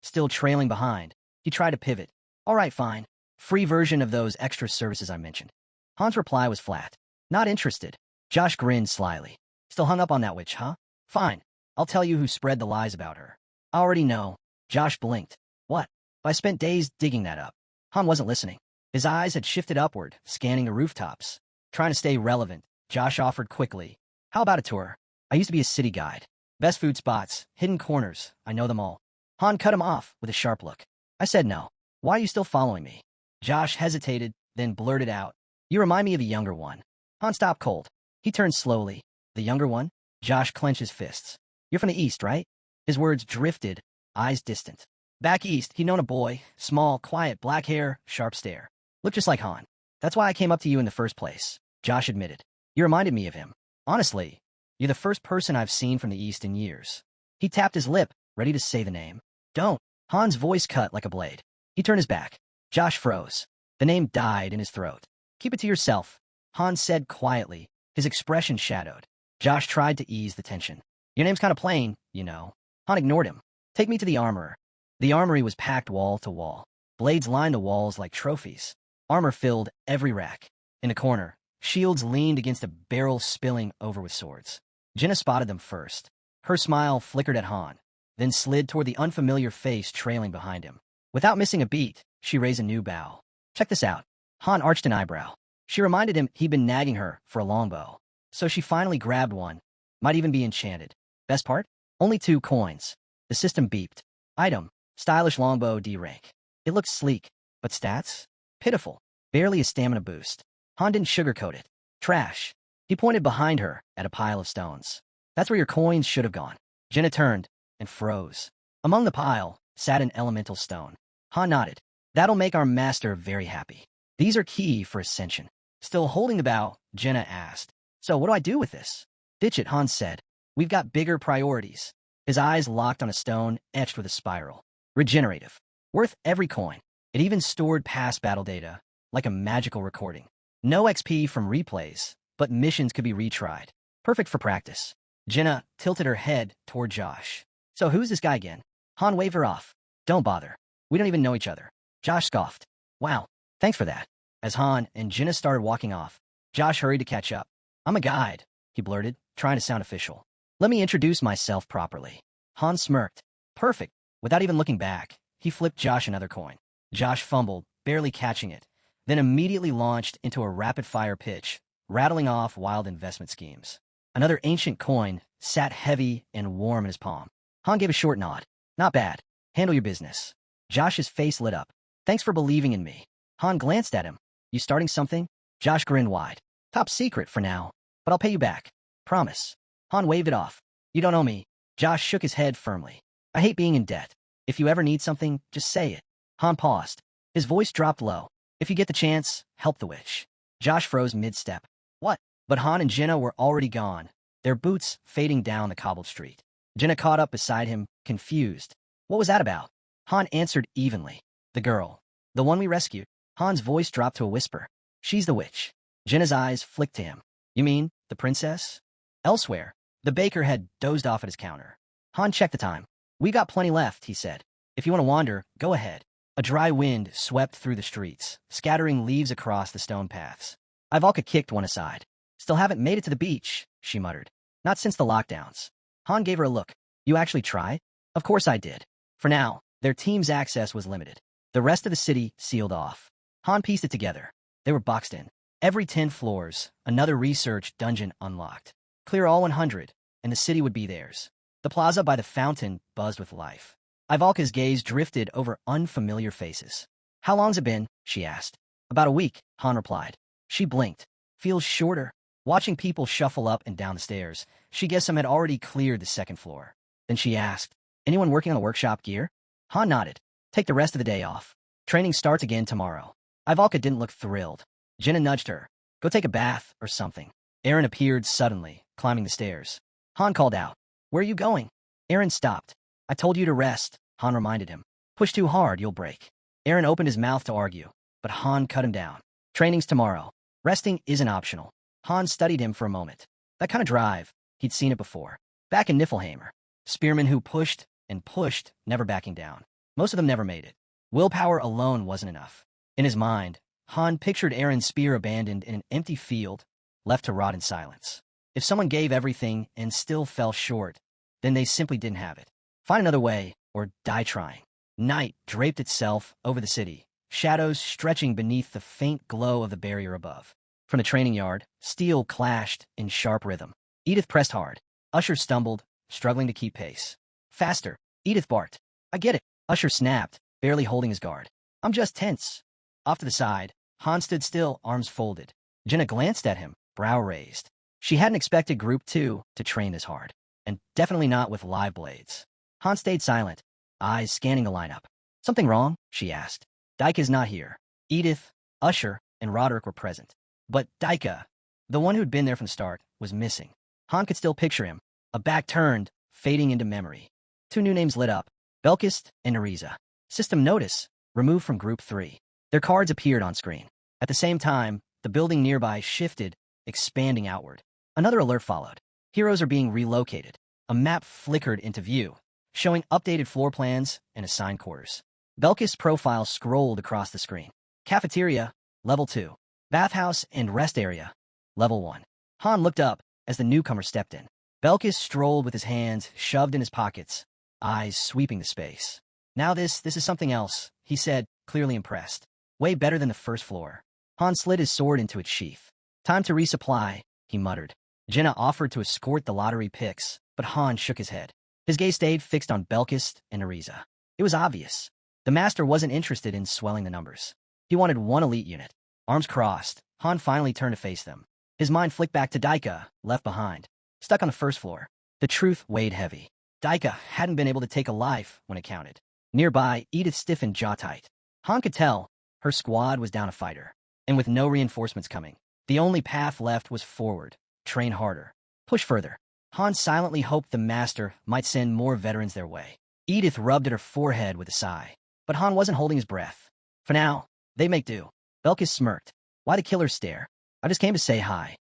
Still trailing behind, he tried to pivot. All right, fine. Free version of those extra services I mentioned. Han's reply was flat. Not interested. Josh grinned slyly. Still hung up on that witch, huh? Fine. I'll tell you who spread the lies about her. I already know. Josh blinked. What? I spent days digging that up. Han wasn't listening. His eyes had shifted upward, scanning the rooftops. Trying to stay relevant, Josh offered quickly. How about a tour? I used to be a city guide. Best food spots, hidden corners, I know them all. Han cut him off with a sharp look. I said no. Why are you still following me? Josh hesitated, then blurted out. You remind me of a younger one. Han stopped cold. He turned slowly. The younger one? Josh clenched his fists. You're from the east, right? His words drifted, eyes distant. Back east, he'd known a boy, small, quiet, black hair, sharp stare. Looked just like Han. That's why I came up to you in the first place, Josh admitted. You reminded me of him. Honestly, you're the first person I've seen from the east in years. He tapped his lip, ready to say the name. Don't. Han's voice cut like a blade. He turned his back. Josh froze. The name died in his throat. Keep it to yourself, Han said quietly, his expression shadowed. Josh tried to ease the tension. Your name's kind of plain, you know. Han ignored him. Take me to the armorer. The armory was packed wall to wall. Blades lined the walls like trophies. Armor filled every rack. In a corner, shields leaned against a barrel spilling over with swords. Jenna spotted them first. Her smile flickered at Han, then slid toward the unfamiliar face trailing behind him. Without missing a beat, she raised a new bow. Check this out. Han arched an eyebrow. She reminded him he'd been nagging her for a longbow. So she finally grabbed one. Might even be enchanted. Best part? Only 2 coins. The system beeped. Item. Stylish longbow D rank. It looked sleek, but stats? Pitiful. Barely a stamina boost. Han didn't sugarcoat it. Trash. He pointed behind her at a pile of stones. That's where your coins should have gone. Jenna turned and froze. Among the pile sat an elemental stone. Han nodded. That'll make our master very happy. These are key for ascension. Still holding the bow, Jenna asked. So what do I do with this? Ditch it, Han said. We've got bigger priorities. His eyes locked on a stone etched with a spiral. Regenerative. Worth every coin. It even stored past battle data, like a magical recording. No XP from replays, but missions could be retried. Perfect for practice. Jenna tilted her head toward Josh. So who's this guy again? Han waved her off. Don't bother. We don't even know each other. Josh scoffed. Wow, thanks for that. As Han and Jenna started walking off, Josh hurried to catch up. I'm a guide, he blurted, trying to sound official. Let me introduce myself properly. Han smirked. Perfect. Without even looking back, he flipped Josh another coin. Josh fumbled, barely catching it, then immediately launched into a rapid-fire pitch, rattling off wild investment schemes. Another ancient coin sat heavy and warm in his palm. Han gave a short nod. Not bad. Handle your business. Josh's face lit up. Thanks for believing in me. Han glanced at him. You starting something? Josh grinned wide. Top secret for now, but I'll pay you back. Promise. Han waved it off. You don't owe me. Josh shook his head firmly. I hate being in debt. If you ever need something, just say it. Han paused. His voice dropped low. If you get the chance, help the witch. Josh froze mid-step. What? But Han and Jenna were already gone, their boots fading down the cobbled street. Jenna caught up beside him, confused. What was that about? Han answered evenly. The girl. The one we rescued. Han's voice dropped to a whisper. She's the witch. Jenna's eyes flicked to him. You mean, the princess? Elsewhere, the baker had dozed off at his counter. Han checked the time. We got plenty left, he said. If you want to wander, go ahead. A dry wind swept through the streets, scattering leaves across the stone paths. Ivalka kicked one aside. Still haven't made it to the beach, she muttered. Not since the lockdowns. Han gave her a look. You actually tried? Of course I did. For now, their team's access was limited. The rest of the city sealed off. Han pieced it together. They were boxed in. Every 10 floors, another research dungeon unlocked. Clear all 100, and the city would be theirs. The plaza by the fountain buzzed with life. Ivalka's gaze drifted over unfamiliar faces. How long's it been? She asked. About a week, Han replied. She blinked. Feels shorter. Watching people shuffle up and down the stairs, she guessed some had already cleared the second floor. Then she asked, anyone working on the workshop gear? Han nodded. Take the rest of the day off. Training starts again tomorrow. Ivalka didn't look thrilled. Jenna nudged her. Go take a bath or something. Aaron appeared suddenly, climbing the stairs. Han called out. Where are you going? Aaron stopped. I told you to rest, Han reminded him. Push too hard, you'll break. Aaron opened his mouth to argue, but Han cut him down. Training's tomorrow. Resting isn't optional. Han studied him for a moment. That kind of drive, he'd seen it before. Back in Niflheimer. Spearmen who pushed and pushed, never backing down. Most of them never made it. Willpower alone wasn't enough. In his mind, Han pictured Aaron's spear abandoned in an empty field, left to rot in silence. If someone gave everything and still fell short, then they simply didn't have it. Find another way, or die trying. Night draped itself over the city, shadows stretching beneath the faint glow of the barrier above. From the training yard, steel clashed in sharp rhythm. Edith pressed hard. Usher stumbled, struggling to keep pace. Faster, Edith barked. I get it. Usher snapped, barely holding his guard. I'm just tense. Off to the side, Han stood still, arms folded. Jenna glanced at him, brow raised. She hadn't expected Group 2 to train this hard, and definitely not with live blades. Han stayed silent, eyes scanning the lineup. Something wrong? She asked. Daika is not here. Edith, Usher, and Roderick were present. But Daika, the one who'd been there from the start, was missing. Han could still picture him, a back turned, fading into memory. 2 new names lit up, Belkist and Neriza. System notice, removed from Group 3. Their cards appeared on screen. At the same time, the building nearby shifted, expanding outward. Another alert followed. Heroes are being relocated. A map flickered into view, showing updated floor plans and assigned quarters. Belkist's profile scrolled across the screen. Cafeteria, Level 2. Bathhouse and rest area, Level 1. Han looked up as the newcomer stepped in. Belkist strolled with his hands shoved in his pockets, eyes sweeping the space. Now this is something else, he said, clearly impressed. Way better than the first floor. Han slid his sword into its sheath. Time to resupply, he muttered. Jenna offered to escort the lottery picks, but Han shook his head. His gaze stayed fixed on Belkist and Neriza. It was obvious. The master wasn't interested in swelling the numbers. He wanted one elite unit. Arms crossed, Han finally turned to face them. His mind flicked back to Daika, left behind, stuck on the first floor. The truth weighed heavy. Daika hadn't been able to take a life when it counted. Nearby, Edith stiffened jaw tight. Han could tell her squad was down a fighter, and with no reinforcements coming, the only path left was forward, train harder, push further. Han silently hoped the master might send more veterans their way. Edith rubbed at her forehead with a sigh, but Han wasn't holding his breath. For now, they make do. Belkis smirked. Why the killer stare? I just came to say hi.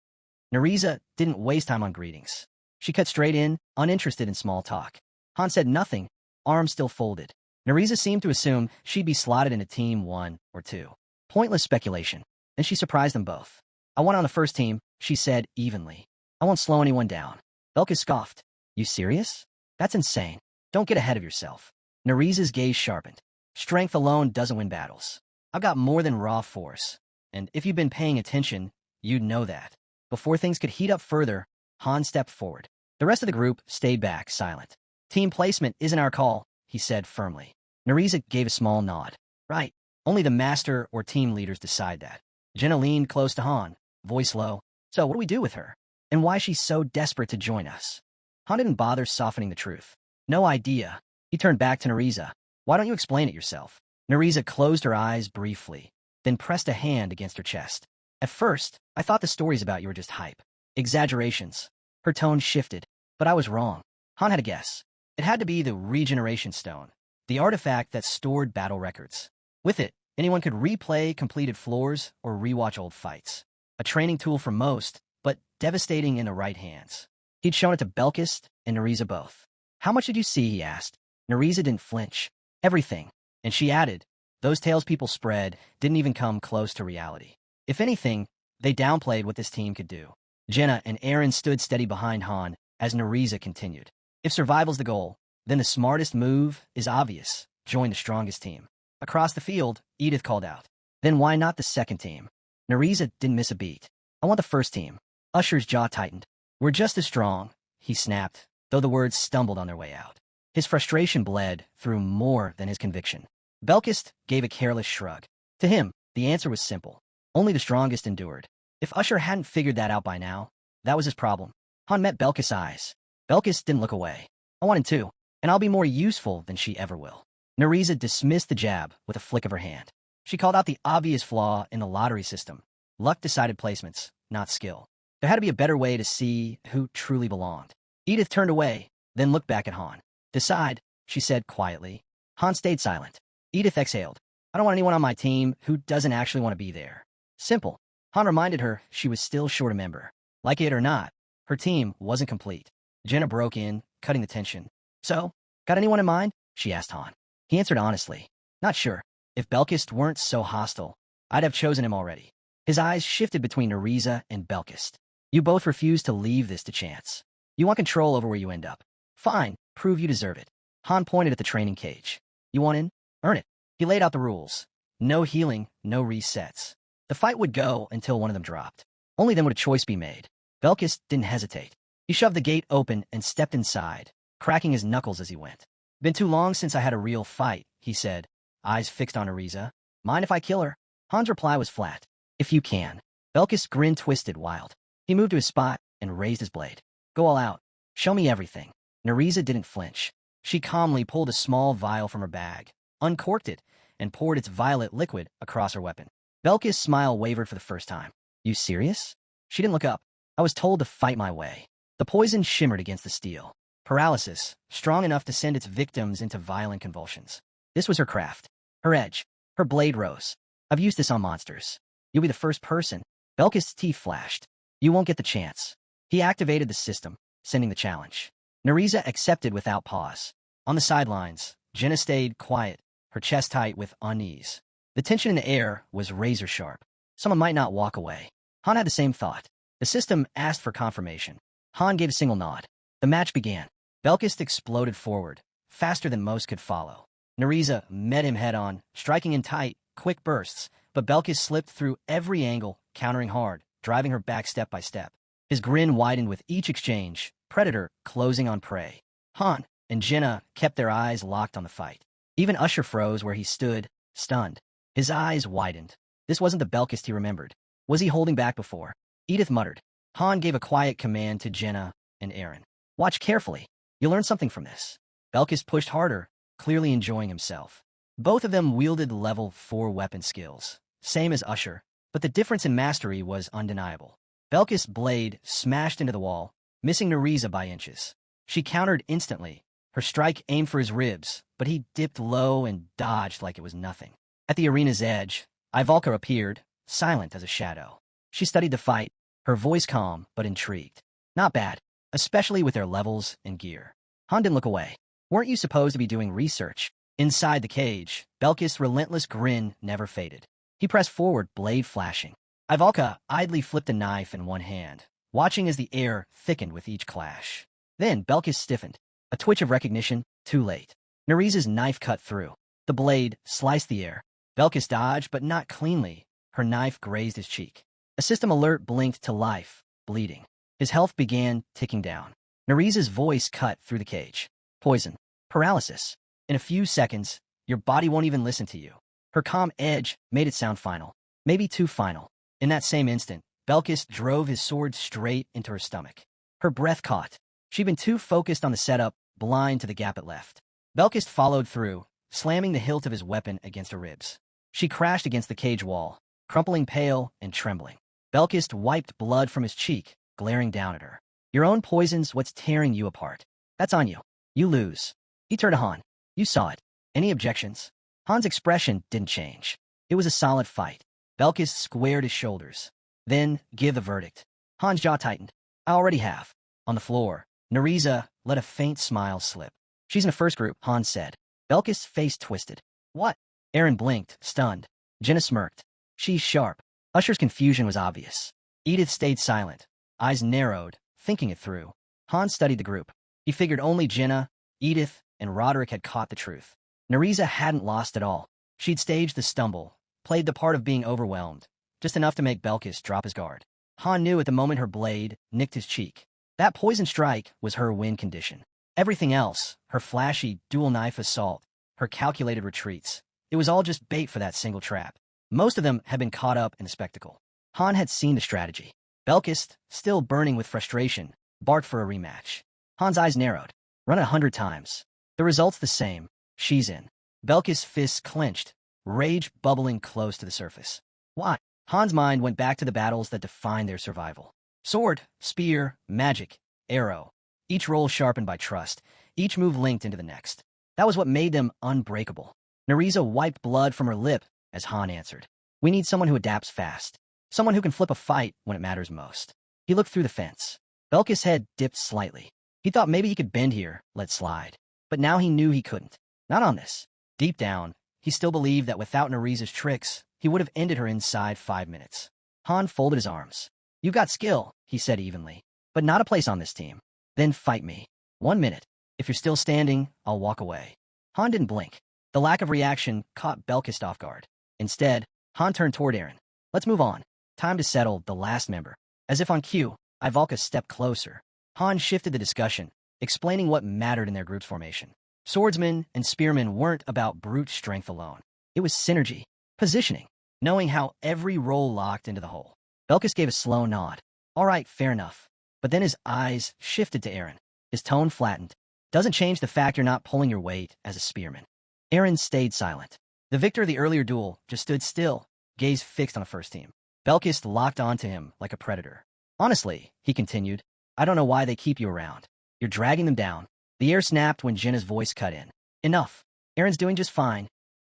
Neriza didn't waste time on greetings. She cut straight in, uninterested in small talk. Han said nothing, arms still folded. Neriza seemed to assume she'd be slotted into Team 1 or 2. Pointless speculation, and she surprised them both. I want on the first team, she said evenly. I won't slow anyone down. Belkis scoffed. You serious? That's insane. Don't get ahead of yourself. Neriza's gaze sharpened. Strength alone doesn't win battles. I've got more than raw force, and if you've been paying attention, you'd know that. Before things could heat up further, Han stepped forward. The rest of the group stayed back, silent. Team placement isn't our call, he said firmly. Neriza gave a small nod. Right. Only the master or team leaders decide that. Jenna leaned close to Han, voice low. So what do we do with her? And why she's so desperate to join us? Han didn't bother softening the truth. No idea. He turned back to Neriza. Why don't you explain it yourself? Neriza closed her eyes briefly, then pressed a hand against her chest. At first, I thought the stories about you were just hype. Exaggerations. Her tone shifted, but I was wrong. Han had a guess. It had to be the Regeneration Stone, the artifact that stored battle records. With it, anyone could replay completed floors or rewatch old fights. A training tool for most, but devastating in the right hands. He'd shown it to Belkist and Neriza both. How much did you see, he asked. Neriza didn't flinch. Everything. And she added, those tales people spread didn't even come close to reality. If anything, they downplayed what this team could do. Jenna and Aaron stood steady behind Han as Neriza continued. If survival's the goal, then the smartest move is obvious. Join the strongest team. Across the field, Edith called out. Then why not the second team? Neriza didn't miss a beat. I want the first team. Usher's jaw tightened. We're just as strong, he snapped, though the words stumbled on their way out. His frustration bled through more than his conviction. Belkist gave a careless shrug. To him, the answer was simple. Only the strongest endured. If Usher hadn't figured that out by now, that was his problem. Han met Belkist's eyes. Belkist didn't look away. I want him too, and I'll be more useful than she ever will. Neriza dismissed the jab with a flick of her hand. She called out the obvious flaw in the lottery system. Luck decided placements, not skill. There had to be a better way to see who truly belonged. Edith turned away, then looked back at Han. Decide, she said quietly. Han stayed silent. Edith exhaled. I don't want anyone on my team who doesn't actually want to be there. Simple. Han reminded her she was still short a member. Like it or not, her team wasn't complete. Jenna broke in, cutting the tension. So, got anyone in mind? She asked Han. He answered honestly. Not sure. If Belkist weren't so hostile, I'd have chosen him already. His eyes shifted between Neriza and Belkist. You both refuse to leave this to chance. You want control over where you end up. Fine, prove you deserve it. Han pointed at the training cage. You want in? Earn it. He laid out the rules. No healing, no resets. The fight would go until one of them dropped. Only then would a choice be made. Belkist didn't hesitate. He shoved the gate open and stepped inside, cracking his knuckles as he went. Been too long since I had a real fight, he said, eyes fixed on Neriza. Mind if I kill her? Han's reply was flat. If you can. Belkis' grin twisted wild. He moved to his spot and raised his blade. Go all out. Show me everything. Nereza didn't flinch. She calmly pulled a small vial from her bag, uncorked it, and poured its violet liquid across her weapon. Belkis' smile wavered for the first time. You serious? She didn't look up. I was told to fight my way. The poison shimmered against the steel. Paralysis, strong enough to send its victims into violent convulsions. This was her craft. Her edge. Her blade rose. I've used this on monsters. You'll be the first person. Belkis' teeth flashed. You won't get the chance. He activated the system, sending the challenge. Nereza accepted without pause. On the sidelines, Jenna stayed quiet, her chest tight with unease. The tension in the air was razor sharp. Someone might not walk away. Han had the same thought. The system asked for confirmation. Han gave a single nod. The match began. Belkis exploded forward, faster than most could follow. Nereza met him head-on, striking in tight, quick bursts, but Belkis slipped through every angle, countering hard, driving her back step by step. His grin widened with each exchange, predator closing on prey. Han and Jenna kept their eyes locked on the fight. Even Usher froze where he stood, stunned. His eyes widened. This wasn't the Belkis he remembered. Was he holding back before? Edith muttered. Han gave a quiet command to Jenna and Aaron. Watch carefully. You'll learn something from this. Belkis pushed harder, clearly enjoying himself. Both of them wielded level 4 weapon skills, same as Usher, but the difference in mastery was undeniable. Belkis' blade smashed into the wall, missing Nereza by inches. She countered instantly. Her strike aimed for his ribs, but he dipped low and dodged like it was nothing. At the arena's edge, Ivalka appeared, silent as a shadow. She studied the fight, her voice calm but intrigued. Not bad, especially with their levels and gear. Han didn't look away. Weren't you supposed to be doing research? Inside the cage, Belkis' relentless grin never faded. He pressed forward, blade flashing. Ivalka idly flipped a knife in one hand, watching as the air thickened with each clash. Then Belkis stiffened. A twitch of recognition, too late. Nereza's knife cut through. The blade sliced the air. Belkis dodged, but not cleanly. Her knife grazed his cheek. A system alert blinked to life, bleeding. His health began ticking down. Nereza's voice cut through the cage. Poison. Paralysis. In a few seconds, your body won't even listen to you. Her calm edge made it sound final. Maybe too final. In that same instant, Belkis drove his sword straight into her stomach. Her breath caught. She'd been too focused on the setup, blind to the gap it left. Belkis followed through, slamming the hilt of his weapon against her ribs. She crashed against the cage wall, crumpling pale and trembling. Belkis wiped blood from his cheek, glaring down at her. Your own poison's what's tearing you apart. That's on you. You lose. He turned to Han. You saw it. Any objections? Han's expression didn't change. It was a solid fight. Belkis squared his shoulders. Then, give the verdict. Han's jaw tightened. I already have. On the floor, Nereza let a faint smile slip. She's in the first group, Han said. Belkis' face twisted. What? Aaron blinked, stunned. Jenna smirked. She's sharp. Usher's confusion was obvious. Edith stayed silent, eyes narrowed, thinking it through. Han studied the group. He figured only Jenna, Edith, and Roderick had caught the truth. Nereza hadn't lost at all. She'd staged the stumble, played the part of being overwhelmed, just enough to make Belkis drop his guard. Han knew at the moment her blade nicked his cheek. That poison strike was her win condition. Everything else, her flashy dual-knife assault, her calculated retreats, it was all just bait for that single trap. Most of them had been caught up in the spectacle. Han had seen the strategy. Belkis, still burning with frustration, barked for a rematch. Han's eyes narrowed. Run it 100 times. The result's the same. She's in. Belkis' fists clenched, rage bubbling close to the surface. Why? Han's mind went back to the battles that defined their survival. Sword, spear, magic, arrow. Each roll sharpened by trust, each move linked into the next. That was what made them unbreakable. Nereza wiped blood from her lip as Han answered. We need someone who adapts fast. Someone who can flip a fight when it matters most. He looked through the fence. Belkis' head dipped slightly. He thought maybe he could bend here, let slide. But now he knew he couldn't. Not on this. Deep down, he still believed that without Nereza's tricks, he would have ended her inside 5 minutes. Han folded his arms. You've got skill, he said evenly, but not a place on this team. Then fight me. 1 minute. If you're still standing, I'll walk away. Han didn't blink. The lack of reaction caught Belkis off guard. Instead, Han turned toward Aaron. Let's move on. Time to settle the last member. As if on cue, Ivalka stepped closer. Han shifted the discussion, explaining what mattered in their group's formation. Swordsmen and spearmen weren't about brute strength alone. It was synergy. Positioning. Knowing how every roll locked into the hole. Belkis gave a slow nod. All right, fair enough. But then his eyes shifted to Aaron. His tone flattened. Doesn't change the fact you're not pulling your weight as a spearman. Aaron stayed silent. The victor of the earlier duel just stood still, gaze fixed on the first team. Belkis locked onto him like a predator. Honestly, he continued, I don't know why they keep you around. You're dragging them down. The air snapped when Jenna's voice cut in. Enough. Aaron's doing just fine.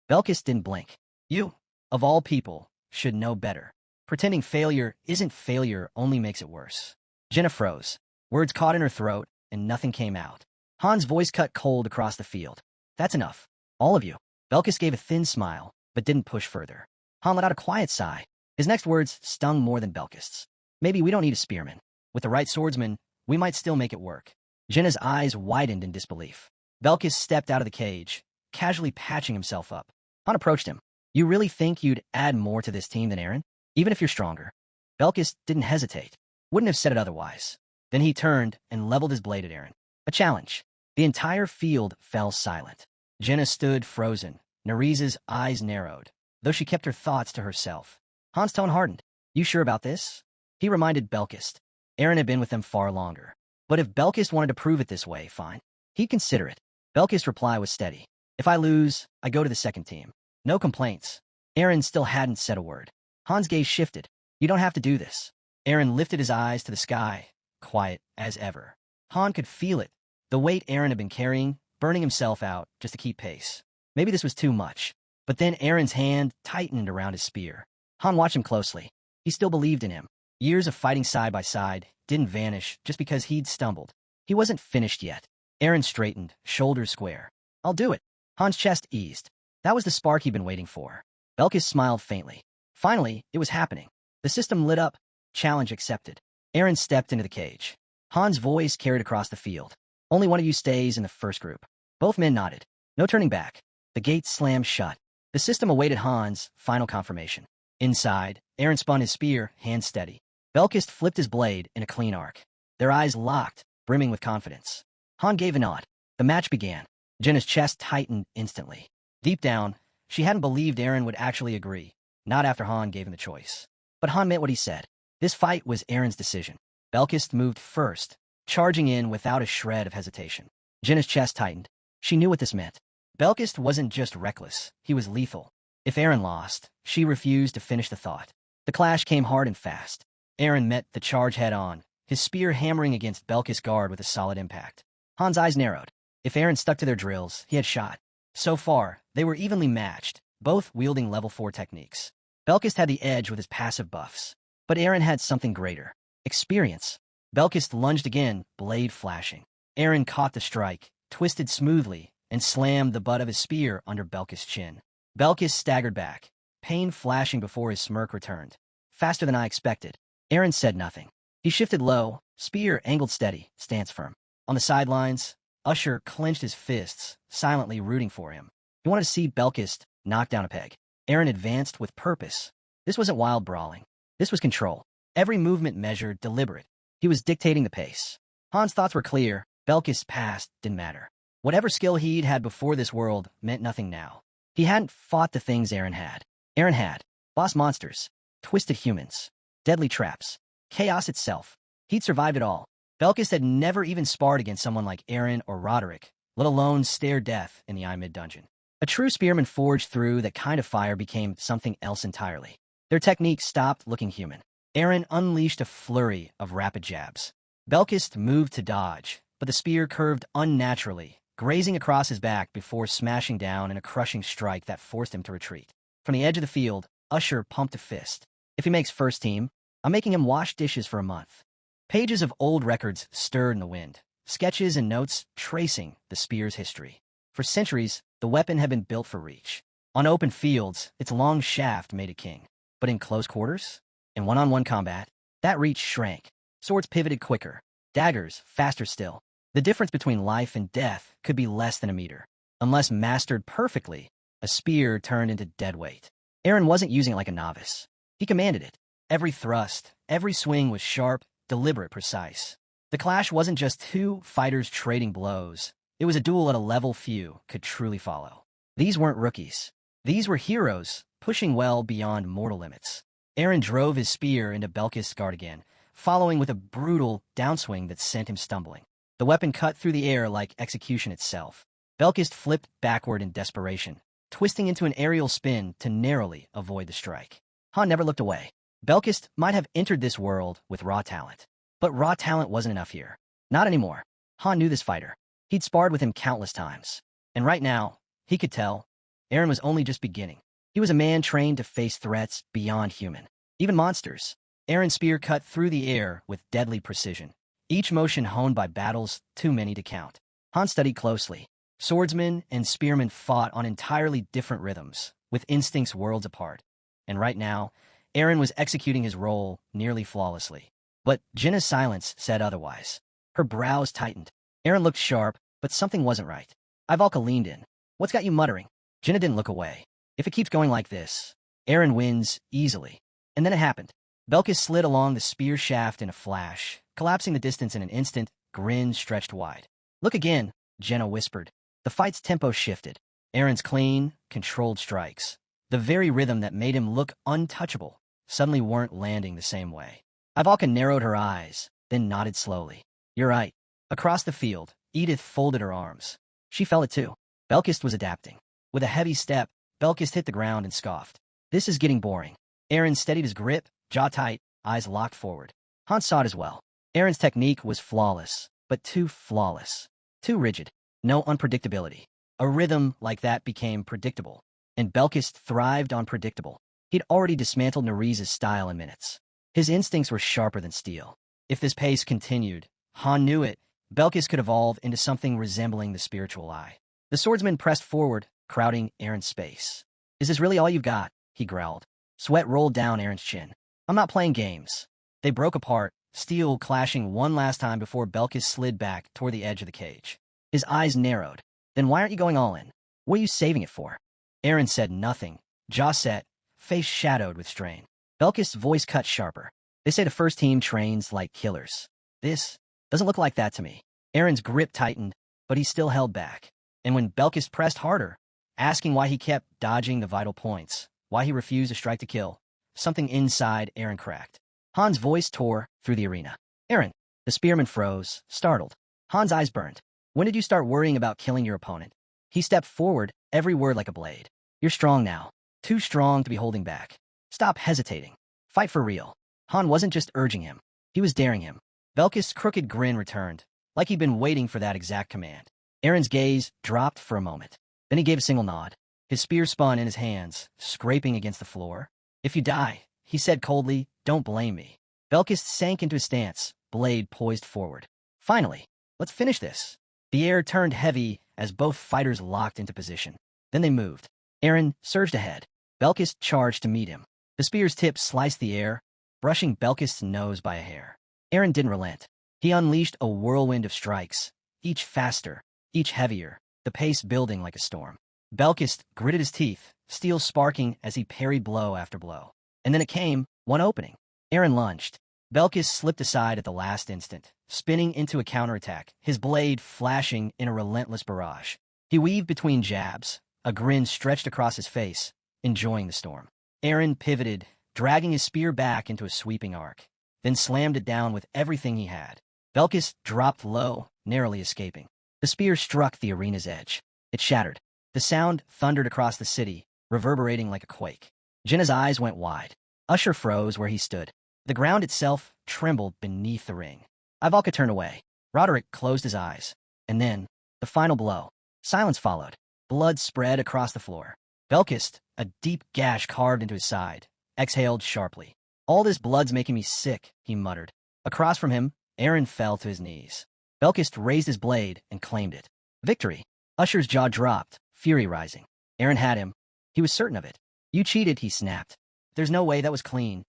Belkis didn't blink. You, of all people, should know better. Pretending failure isn't failure only makes it worse. Jenna froze. Words caught in her throat, and nothing came out. Han's voice cut cold across the field. That's enough. All of you. Belkis gave a thin smile, but didn't push further. Han let out a quiet sigh. His next words stung more than Belkis's. Maybe we don't need a spearman. With the right swordsman, we might still make it work. Jenna's eyes widened in disbelief. Belkis stepped out of the cage, casually patching himself up. Han approached him. You really think you'd add more to this team than Aaron? Even if you're stronger? Belkis didn't hesitate. Wouldn't have said it otherwise. Then he turned and leveled his blade at Aaron. A challenge. The entire field fell silent. Jenna stood frozen. Narise's eyes narrowed, though she kept her thoughts to herself. Han's tone hardened. You sure about this? He reminded Belkis. Aaron had been with them far longer. But if Belkis wanted to prove it this way, fine. He'd consider it. Belkis' reply was steady. If I lose, I go to the second team. No complaints. Aaron still hadn't said a word. Han's gaze shifted. You don't have to do this. Aaron lifted his eyes to the sky, quiet as ever. Han could feel it. The weight Aaron had been carrying, burning himself out just to keep pace. Maybe this was too much. But then Aaron's hand tightened around his spear. Han watched him closely. He still believed in him. Years of fighting side by side didn't vanish just because he'd stumbled. He wasn't finished yet. Aaron straightened, shoulders square. I'll do it. Han's chest eased. That was the spark he'd been waiting for. Belkis smiled faintly. Finally, it was happening. The system lit up. Challenge accepted. Aaron stepped into the cage. Han's voice carried across the field. Only one of you stays in the first group. Both men nodded. No turning back. The gate slammed shut. The system awaited Han's final confirmation. Inside, Aaron spun his spear, hand steady. Belkis flipped his blade in a clean arc. Their eyes locked, brimming with confidence. Han gave a nod. The match began. Jenna's chest tightened instantly. Deep down, she hadn't believed Aaron would actually agree. Not after Han gave him the choice. But Han meant what he said. This fight was Aaron's decision. Belkis moved first, charging in without a shred of hesitation. Jenna's chest tightened. She knew what this meant. Belkis wasn't just reckless, he was lethal. If Aaron lost, she refused to finish the thought. The clash came hard and fast. Aaron met the charge head-on, his spear hammering against Belkis' guard with a solid impact. Han's eyes narrowed. If Aaron stuck to their drills, he had shot. So far, they were evenly matched, both wielding level 4 techniques. Belkis had the edge with his passive buffs. But Aaron had something greater. Experience. Belkis lunged again, blade flashing. Aaron caught the strike, twisted smoothly, and slammed the butt of his spear under Belkis' chin. Belkis staggered back, pain flashing before his smirk returned. Faster than I expected. Aaron said nothing. He shifted low, spear angled steady, stance firm. On the sidelines, Usher clenched his fists, silently rooting for him. He wanted to see Belkis knock down a peg. Aaron advanced with purpose. This wasn't wild brawling. This was control. Every movement measured, deliberate. He was dictating the pace. Han's thoughts were clear. Belkis' past didn't matter. Whatever skill he'd had before this world meant nothing now. He hadn't fought the things Aaron had. Aaron had boss monsters, twisted humans, deadly traps, chaos itself. He'd survived it all. Belkis had never even sparred against someone like Aaron or Roderick, let alone stare death in the eye mid-dungeon. A true spearman forged through that kind of fire became something else entirely. Their technique stopped looking human. Aaron unleashed a flurry of rapid jabs. Belkis moved to dodge, but the spear curved unnaturally, grazing across his back before smashing down in a crushing strike that forced him to retreat. From the edge of the field, Usher pumped a fist. If he makes first team, I'm making him wash dishes for a month. Pages of old records stirred in the wind, sketches and notes tracing the spear's history. For centuries, the weapon had been built for reach. On open fields, its long shaft made it king. But in close quarters, in one-on-one combat, that reach shrank. Swords pivoted quicker, daggers faster still. The difference between life and death could be less than a meter. Unless mastered perfectly, a spear turned into dead weight. Aaron wasn't using it like a novice. He commanded it. Every thrust, every swing was sharp, deliberate, precise. The clash wasn't just two fighters trading blows. It was a duel at a level few could truly follow. These weren't rookies. These were heroes, pushing well beyond mortal limits. Eren drove his spear into Belkist's guard again, following with a brutal downswing that sent him stumbling. The weapon cut through the air like execution itself. Belkist flipped backward in desperation, twisting into an aerial spin to narrowly avoid the strike. Han never looked away. Belkist might have entered this world with raw talent, but raw talent wasn't enough here. Not anymore. Han knew this fighter. He'd sparred with him countless times. And right now, he could tell, Eren was only just beginning. He was a man trained to face threats beyond human, even monsters. Eren's spear cut through the air with deadly precision, each motion honed by battles too many to count. Han studied closely. Swordsmen and spearmen fought on entirely different rhythms, with instincts worlds apart. And right now, Eren was executing his role nearly flawlessly. But Jinna's silence said otherwise. Her brows tightened. Eren looked sharp, but something wasn't right. Ivalka leaned in. What's got you muttering? Jinna didn't look away. If it keeps going like this, Eren wins easily. And then it happened. Belkis slid along the spear shaft in a flash, collapsing the distance in an instant, grin stretched wide. Look again, Jenna whispered. The fight's tempo shifted. Eren's clean, controlled strikes, the very rhythm that made him look untouchable, suddenly weren't landing the same way. Ivalka narrowed her eyes, then nodded slowly. You're right. Across the field, Edith folded her arms. She felt it too. Belkist was adapting. With a heavy step, Belkist hit the ground and scoffed. This is getting boring. Eren steadied his grip, jaw tight, eyes locked forward. Han saw it as well. Eren's technique was flawless, but too flawless. Too rigid. No unpredictability. A rhythm like that became predictable, and Belkist thrived on predictable. He'd already dismantled Narise's style in minutes. His instincts were sharper than steel. If this pace continued, Han knew it, Belkist could evolve into something resembling the spiritual eye. The swordsman pressed forward, crowding Eren's space. Is this really all you've got? He growled. Sweat rolled down Eren's chin. I'm not playing games. They broke apart, steel clashing one last time before Belkist slid back toward the edge of the cage. His eyes narrowed. Then why aren't you going all in? What are you saving it for? Eren said nothing, jaw set, face shadowed with strain. Belkist's voice cut sharper. They say the first team trains like killers. This doesn't look like that to me. Eren's grip tightened, but he still held back. And when Belkist pressed harder, asking why he kept dodging the vital points, why he refused to strike to kill, something inside Eren cracked. Han's voice tore through the arena. Eren. The spearman froze, startled. Han's eyes burned. When did you start worrying about killing your opponent? He stepped forward, every word like a blade. You're strong now. Too strong to be holding back. Stop hesitating. Fight for real. Han wasn't just urging him. He was daring him. Belkist's crooked grin returned, like he'd been waiting for that exact command. Eren's gaze dropped for a moment. Then he gave a single nod. His spear spun in his hands, scraping against the floor. If you die, he said coldly, don't blame me. Belkist sank into his stance, blade poised forward. Finally, let's finish this. The air turned heavy as both fighters locked into position. Then they moved. Eren surged ahead. Belkist charged to meet him. The spear's tip sliced the air, brushing Belkist's nose by a hair. Eren didn't relent. He unleashed a whirlwind of strikes, each faster, each heavier, the pace building like a storm. Belkist gritted his teeth, steel sparking as he parried blow after blow. And then it came, one opening. Eren lunged. Belkist slipped aside at the last instant, spinning into a counterattack, his blade flashing in a relentless barrage. He weaved between jabs, a grin stretched across his face, enjoying the storm. Eren pivoted, dragging his spear back into a sweeping arc, then slammed it down with everything he had. Belkist dropped low, narrowly escaping. The spear struck the arena's edge. It shattered. The sound thundered across the city, reverberating like a quake. Jinna's eyes went wide. Usher froze where he stood. The ground itself trembled beneath the ring. Ivalka turned away. Roderick closed his eyes. And then, the final blow. Silence followed. Blood spread across the floor. Belkist, a deep gash carved into his side, exhaled sharply. All this blood's making me sick, he muttered. Across from him, Eren fell to his knees. Belkist raised his blade and claimed it. Victory. Usher's jaw dropped, fury rising. Eren had him. He was certain of it. You cheated, he snapped. There's no way that was clean.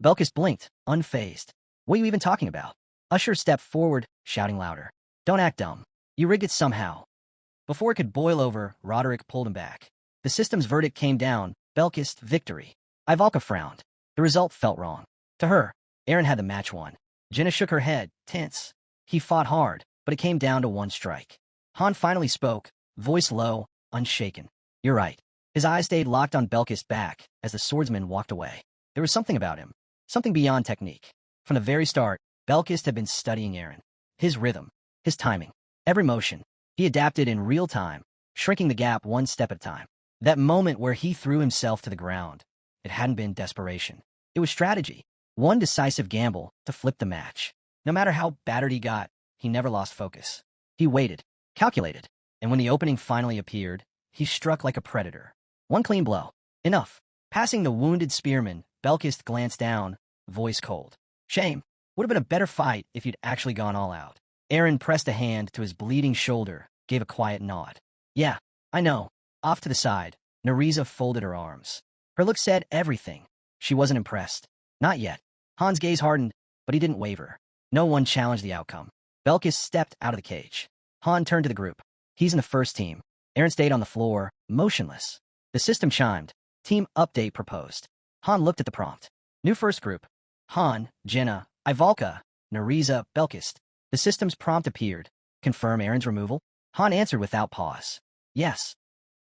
Belkist blinked, unfazed. What are you even talking about? Usher stepped forward, shouting louder. Don't act dumb. You rigged it somehow. Before it could boil over, Roderick pulled him back. The system's verdict came down, Belkist, victory. Ivalka frowned. The result felt wrong. To her, Eren had the match won. Jinna shook her head, tense. He fought hard, but it came down to one strike. Han finally spoke, voice low, unshaken. You're right. His eyes stayed locked on Belkist's back as the swordsman walked away. There was something about him, something beyond technique. From the very start, Belkist had been studying Eren. His rhythm, his timing, every motion. He adapted in real time, shrinking the gap one step at a time. That moment where he threw himself to the ground, it hadn't been desperation. It was strategy. One decisive gamble to flip the match. No matter how battered he got, he never lost focus. He waited, calculated, and when the opening finally appeared, he struck like a predator. One clean blow. Enough. Passing the wounded spearman, Belkist glanced down, voice cold. Shame. Would have been a better fight if you'd actually gone all out. Eren pressed a hand to his bleeding shoulder, gave a quiet nod. Yeah, I know. Off to the side, Nariza folded her arms. Her look said everything. She wasn't impressed. Not yet. Han's gaze hardened, but he didn't waver. No one challenged the outcome. Belkist stepped out of the cage. Han turned to the group. He's in the first team. Eren stayed on the floor, motionless. The system chimed. Team update proposed. Han looked at the prompt. New first group. Han, Jenna, Ivalka, Nariza, Belkist. The system's prompt appeared. Confirm Eren's removal? Han answered without pause. Yes.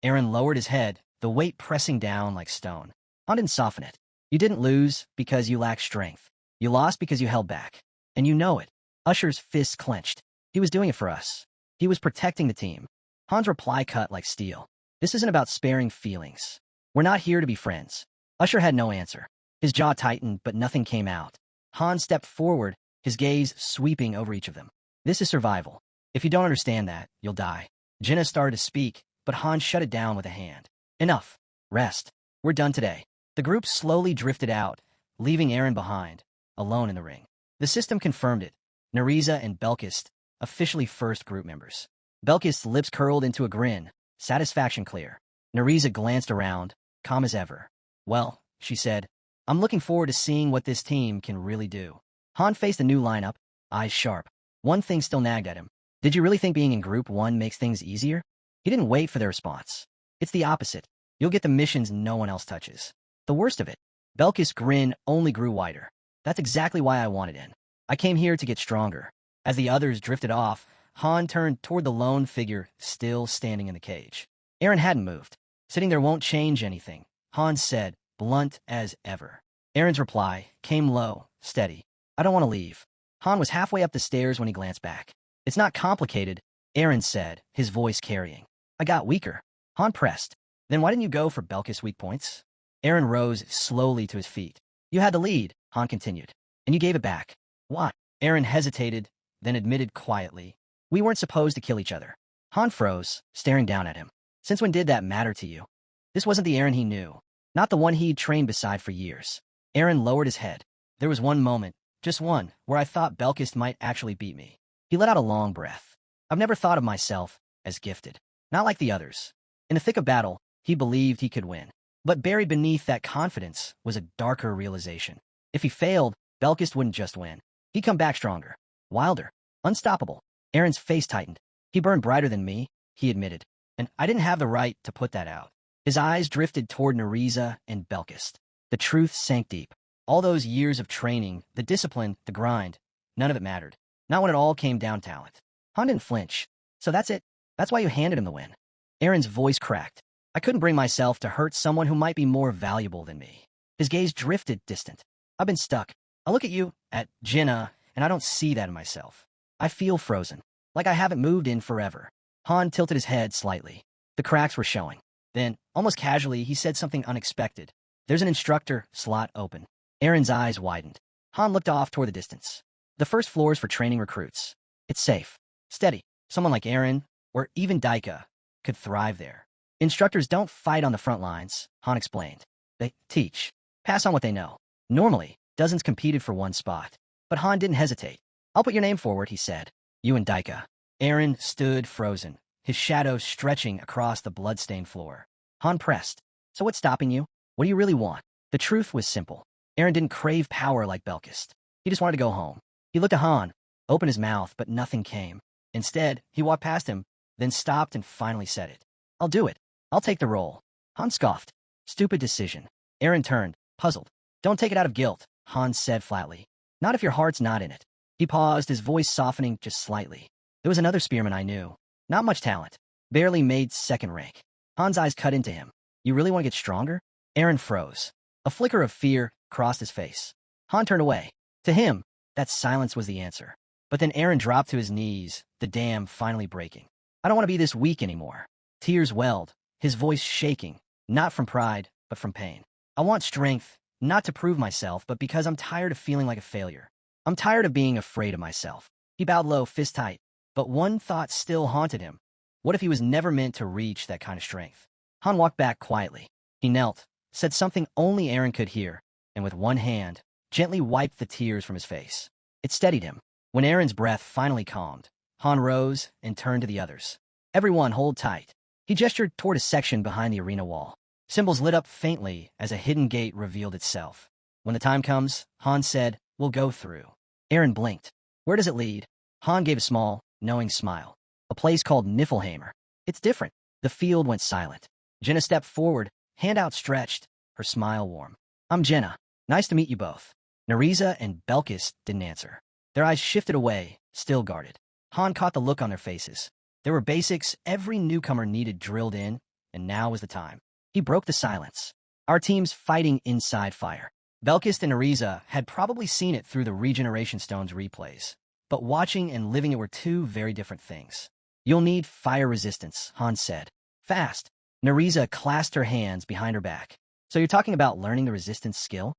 Eren lowered his head, the weight pressing down like stone. Han didn't soften it. You didn't lose because you lacked strength. You lost because you held back. And you know it. Usher's fists clenched. He was doing it for us. He was protecting the team. Han's reply cut like steel. This isn't about sparing feelings. We're not here to be friends. Usher had no answer. His jaw tightened, but nothing came out. Han stepped forward, his gaze sweeping over each of them. This is survival. If you don't understand that, you'll die. Jenna started to speak, but Han shut it down with a hand. Enough. Rest. We're done today. The group slowly drifted out, leaving Eren behind, alone in the ring. The system confirmed it. Nariza and Belkist, officially first group members. Belkist's lips curled into a grin, satisfaction clear. Nariza glanced around, calm as ever. Well, she said, I'm looking forward to seeing what this team can really do. Han faced a new lineup, eyes sharp. One thing still nagged at him. Did you really think being in Group 1 makes things easier? He didn't wait for their response. It's the opposite. You'll get the missions no one else touches. The worst of it. Belkist's grin only grew wider. That's exactly why I wanted in. I came here to get stronger. As the others drifted off, Han turned toward the lone figure still standing in the cage. Eren hadn't moved. Sitting there won't change anything, Han said, blunt as ever. Eren's reply came low, steady. I don't want to leave. Han was halfway up the stairs when he glanced back. It's not complicated, Eren said, his voice carrying. I got weaker. Han pressed. Then why didn't you go for Belkist's weak points? Eren rose slowly to his feet. You had the lead, Han continued. And you gave it back. Why? Eren hesitated, then admitted quietly. We weren't supposed to kill each other. Han froze, staring down at him. Since when did that matter to you? This wasn't the Eren he knew. Not the one he'd trained beside for years. Eren lowered his head. There was one moment, just one, where I thought Belkist might actually beat me. He let out a long breath. I've never thought of myself as gifted. Not like the others. In the thick of battle, he believed he could win. But buried beneath that confidence was a darker realization. If he failed, Belkist wouldn't just win. He'd come back stronger, wilder, unstoppable. Eren's face tightened. He burned brighter than me, he admitted. And I didn't have the right to put that out. His eyes drifted toward Nariza and Belkist. The truth sank deep. All those years of training, the discipline, the grind, none of it mattered. Not when it all came down to talent. Han didn't flinch. So that's it. That's why you handed him the win. Eren's voice cracked. I couldn't bring myself to hurt someone who might be more valuable than me. His gaze drifted distant. I've been stuck. I look at you, at Jenna, and I don't see that in myself. I feel frozen. Like I haven't moved in forever. Han tilted his head slightly. The cracks were showing. Then, almost casually, he said something unexpected. There's an instructor slot open. Eren's eyes widened. Han looked off toward the distance. The first floor is for training recruits. It's safe. Steady. Someone like Eren, or even Daika, could thrive there. Instructors don't fight on the front lines, Han explained. They teach. Pass on what they know. Normally, dozens competed for one spot. But Han didn't hesitate. I'll put your name forward, he said. You and Daika. Eren stood frozen, his shadow stretching across the blood-stained floor. Han pressed. So what's stopping you? What do you really want? The truth was simple. Eren didn't crave power like Belkist. He just wanted to go home. He looked at Han, opened his mouth, but nothing came. Instead, he walked past him, then stopped and finally said it. I'll do it. I'll take the role. Han scoffed. Stupid decision. Eren turned, puzzled. Don't take it out of guilt, Han said flatly. Not if your heart's not in it. He paused, his voice softening just slightly. There was another spearman I knew. Not much talent. Barely made second rank. Han's eyes cut into him. You really want to get stronger? Aaron froze. A flicker of fear crossed his face. Han turned away. To him, that silence was the answer. But then Aaron dropped to his knees, the dam finally breaking. I don't want to be this weak anymore. Tears welled, his voice shaking, not from pride, but from pain. I want strength, not to prove myself, but because I'm tired of feeling like a failure. I'm tired of being afraid of myself. He bowed low, fist tight. But one thought still haunted him. What if he was never meant to reach that kind of strength? Han walked back quietly. He knelt, said something only Aaron could hear, and with one hand, gently wiped the tears from his face. It steadied him. When Aaron's breath finally calmed, Han rose and turned to the others. Everyone hold tight. He gestured toward a section behind the arena wall. Symbols lit up faintly as a hidden gate revealed itself. When the time comes, Han said, we'll go through. Aaron blinked. Where does it lead? Han gave a small, knowing smile. A place called Niflheimer. It's different. The field went silent. Jenna stepped forward, hand outstretched, her smile warm. I'm Jenna. Nice to meet you both. Nereza and Belkis didn't answer. Their eyes shifted away, still guarded. Han caught the look on their faces. There were basics every newcomer needed drilled in, and now was the time. He broke the silence. Our team's fighting inside fire. Belkis and Nereza had probably seen it through the Regeneration Stone's replays, but watching and living it were two very different things. You'll need fire resistance, Han said. Fast. Nereza clasped her hands behind her back. So you're talking about learning the resistance skill?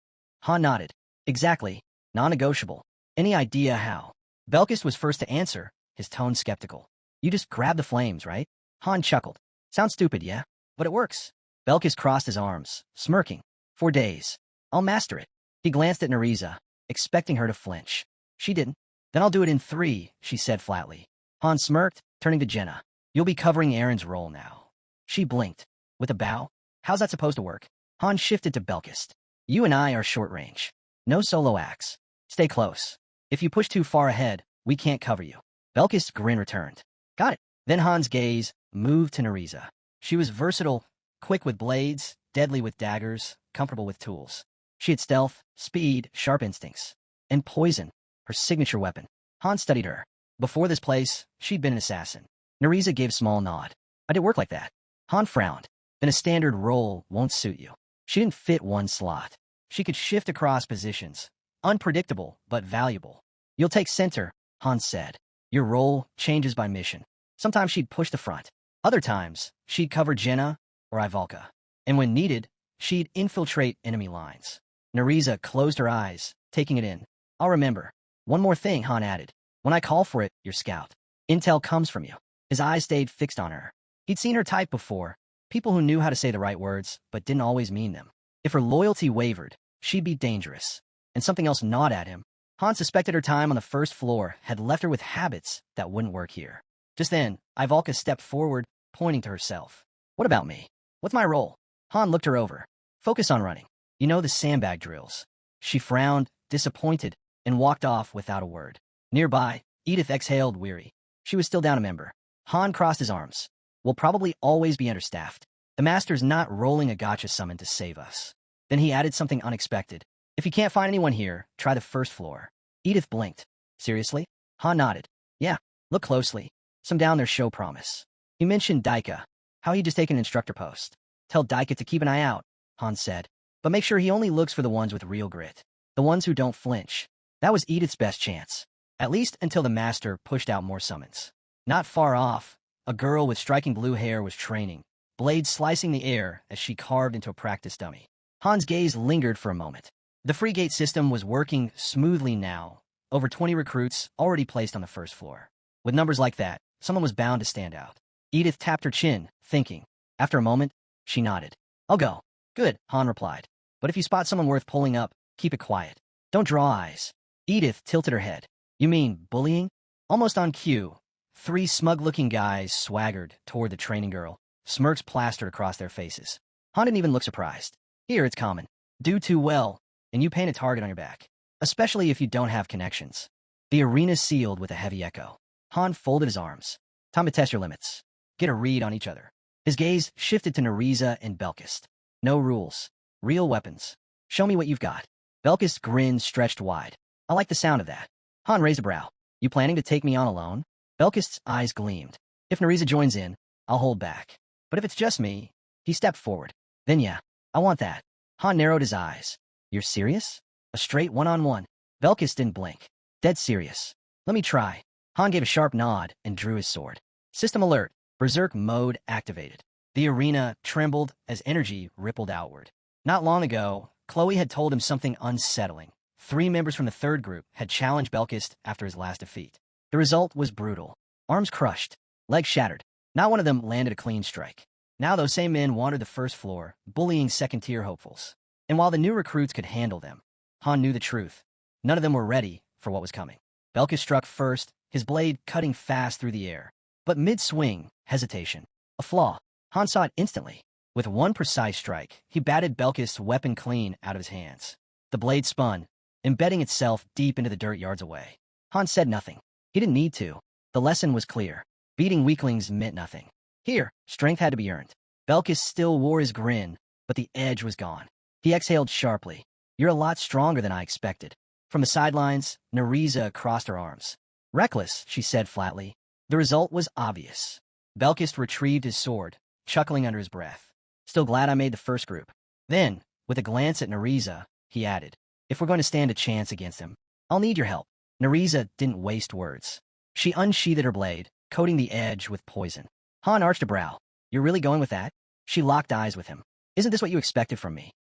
Han nodded. Exactly. Non-negotiable. Any idea how? Belkis was first to answer, his tone skeptical. You just grab the flames, right? Han chuckled. Sounds stupid, yeah? But it works. Belkis crossed his arms, smirking. 4 days. I'll master it. He glanced at Nereza, expecting her to flinch. She didn't. Then I'll do it in 3, she said flatly. Han smirked, turning to Jenna. You'll be covering Aaron's role now. She blinked. With a bow? How's that supposed to work? Han shifted to Belkis. You and I are short range. No solo acts. Stay close. If you push too far ahead, we can't cover you. Belkis' grin returned. Got it. Then Han's gaze moved to Nereza. She was versatile, quick with blades, deadly with daggers, comfortable with tools. She had stealth, speed, sharp instincts. And poison, her signature weapon. Han studied her. Before this place, she'd been an assassin. Nereza gave a small nod. I did work like that. Han frowned. Then a standard role won't suit you. She didn't fit one slot. She could shift across positions. Unpredictable, but valuable. You'll take center, Han said. Your role changes by mission. Sometimes she'd push the front. Other times, she'd cover Jenna or Ivalka. And when needed, she'd infiltrate enemy lines. Nereza closed her eyes, taking it in. I'll remember. One more thing, Han added. When I call for it, your scout. Intel comes from you. His eyes stayed fixed on her. He'd seen her type before. People who knew how to say the right words, but didn't always mean them. If her loyalty wavered, she'd be dangerous. And something else gnawed at him. Han suspected her time on the first floor had left her with habits that wouldn't work here. Just then, Ivalka stepped forward, pointing to herself. What about me? What's my role? Han looked her over. Focus on running. You know the sandbag drills. She frowned, disappointed, and walked off without a word. Nearby, Edith exhaled, weary. She was still down a member. Han crossed his arms. We'll probably always be understaffed. The master's not rolling a gotcha summon to save us. Then he added something unexpected. If you can't find anyone here, try the first floor. Edith blinked. Seriously? Han nodded. Yeah, look closely. Some down there show promise. He mentioned Daika, how he'd just taken an instructor post. Tell Daika to keep an eye out, Han said. But make sure he only looks for the ones with real grit. The ones who don't flinch. That was Edith's best chance. At least until the master pushed out more summons. Not far off, a girl with striking blue hair was training, blades slicing the air as she carved into a practice dummy. Han's gaze lingered for a moment. The free gate system was working smoothly now. Over 20 recruits already placed on the first floor. With numbers like that, someone was bound to stand out. Edith tapped her chin, thinking. After a moment, she nodded. I'll go. Good, Han replied. But if you spot someone worth pulling up, keep it quiet. Don't draw eyes. Edith tilted her head. You mean bullying? Almost on cue, 3 smug-looking guys swaggered toward the training girl. Smirks plastered across their faces. Han didn't even look surprised. Here, it's common. Do too well, and you paint a target on your back. Especially if you don't have connections. The arena sealed with a heavy echo. Han folded his arms. Time to test your limits. Get a read on each other. His gaze shifted to Nereza and Belkis. No rules. Real weapons. Show me what you've got. Belkis' grin stretched wide. I like the sound of that. Han raised a brow. You planning to take me on alone? Belkis' eyes gleamed. If Nereza joins in, I'll hold back. But if it's just me, he stepped forward. Then yeah, I want that. Han narrowed his eyes. You're serious? A straight one-on-one? Velkus didn't blink. Dead serious. Let me try. Han gave a sharp nod and drew his sword. System alert. Berserk mode activated. The arena trembled as energy rippled outward. Not long ago, Chloe had told him something unsettling. 3 members from the third group had challenged Belkist after his last defeat. The result was brutal. Arms crushed, legs shattered. Not one of them landed a clean strike. Now those same men wandered the first floor, bullying second-tier hopefuls. And while the new recruits could handle them, Han knew the truth. None of them were ready for what was coming. Belkist struck first, his blade cutting fast through the air. But mid-swing, hesitation. A flaw. Han saw it instantly. With one precise strike, he batted Belkist's weapon clean out of his hands. The blade spun, embedding itself deep into the dirt yards away. Han said nothing. He didn't need to. The lesson was clear. Beating weaklings meant nothing. Here, strength had to be earned. Belkist still wore his grin, but the edge was gone. He exhaled sharply. You're a lot stronger than I expected. From the sidelines, Nariza crossed her arms. Reckless, she said flatly. The result was obvious. Belkist retrieved his sword, chuckling under his breath. Still glad I made the first group. Then, with a glance at Nariza, he added, if we're going to stand a chance against him, I'll need your help. Nariza didn't waste words. She unsheathed her blade, coating the edge with poison. Han arched a brow. You're really going with that? She locked eyes with him. Isn't this what you expected from me?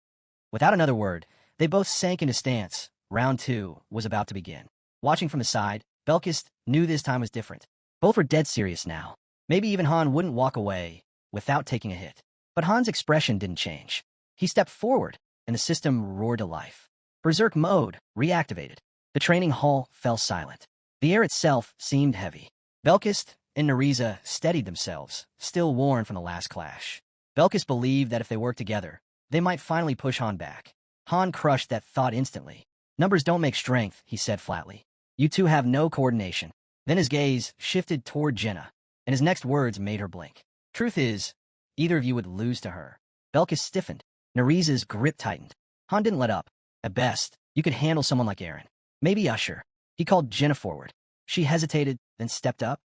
Without another word, they both sank into stance. Round 2 was about to begin. Watching from the side, Belkist knew this time was different. Both were dead serious now. Maybe even Han wouldn't walk away without taking a hit. But Han's expression didn't change. He stepped forward, and the system roared to life. Berserk mode reactivated. The training hall fell silent. The air itself seemed heavy. Belkist and Nariza steadied themselves, still worn from the last clash. Belkist believed that if they worked together, they might finally push Han back. Han crushed that thought instantly. Numbers don't make strength, he said flatly. You two have no coordination. Then his gaze shifted toward Jenna, and his next words made her blink. Truth is, either of you would lose to her. Belkist stiffened. Nariza's grip tightened. Han didn't let up. At best, you could handle someone like Eren. Maybe Usher. He called Jenna forward. She hesitated, then stepped up.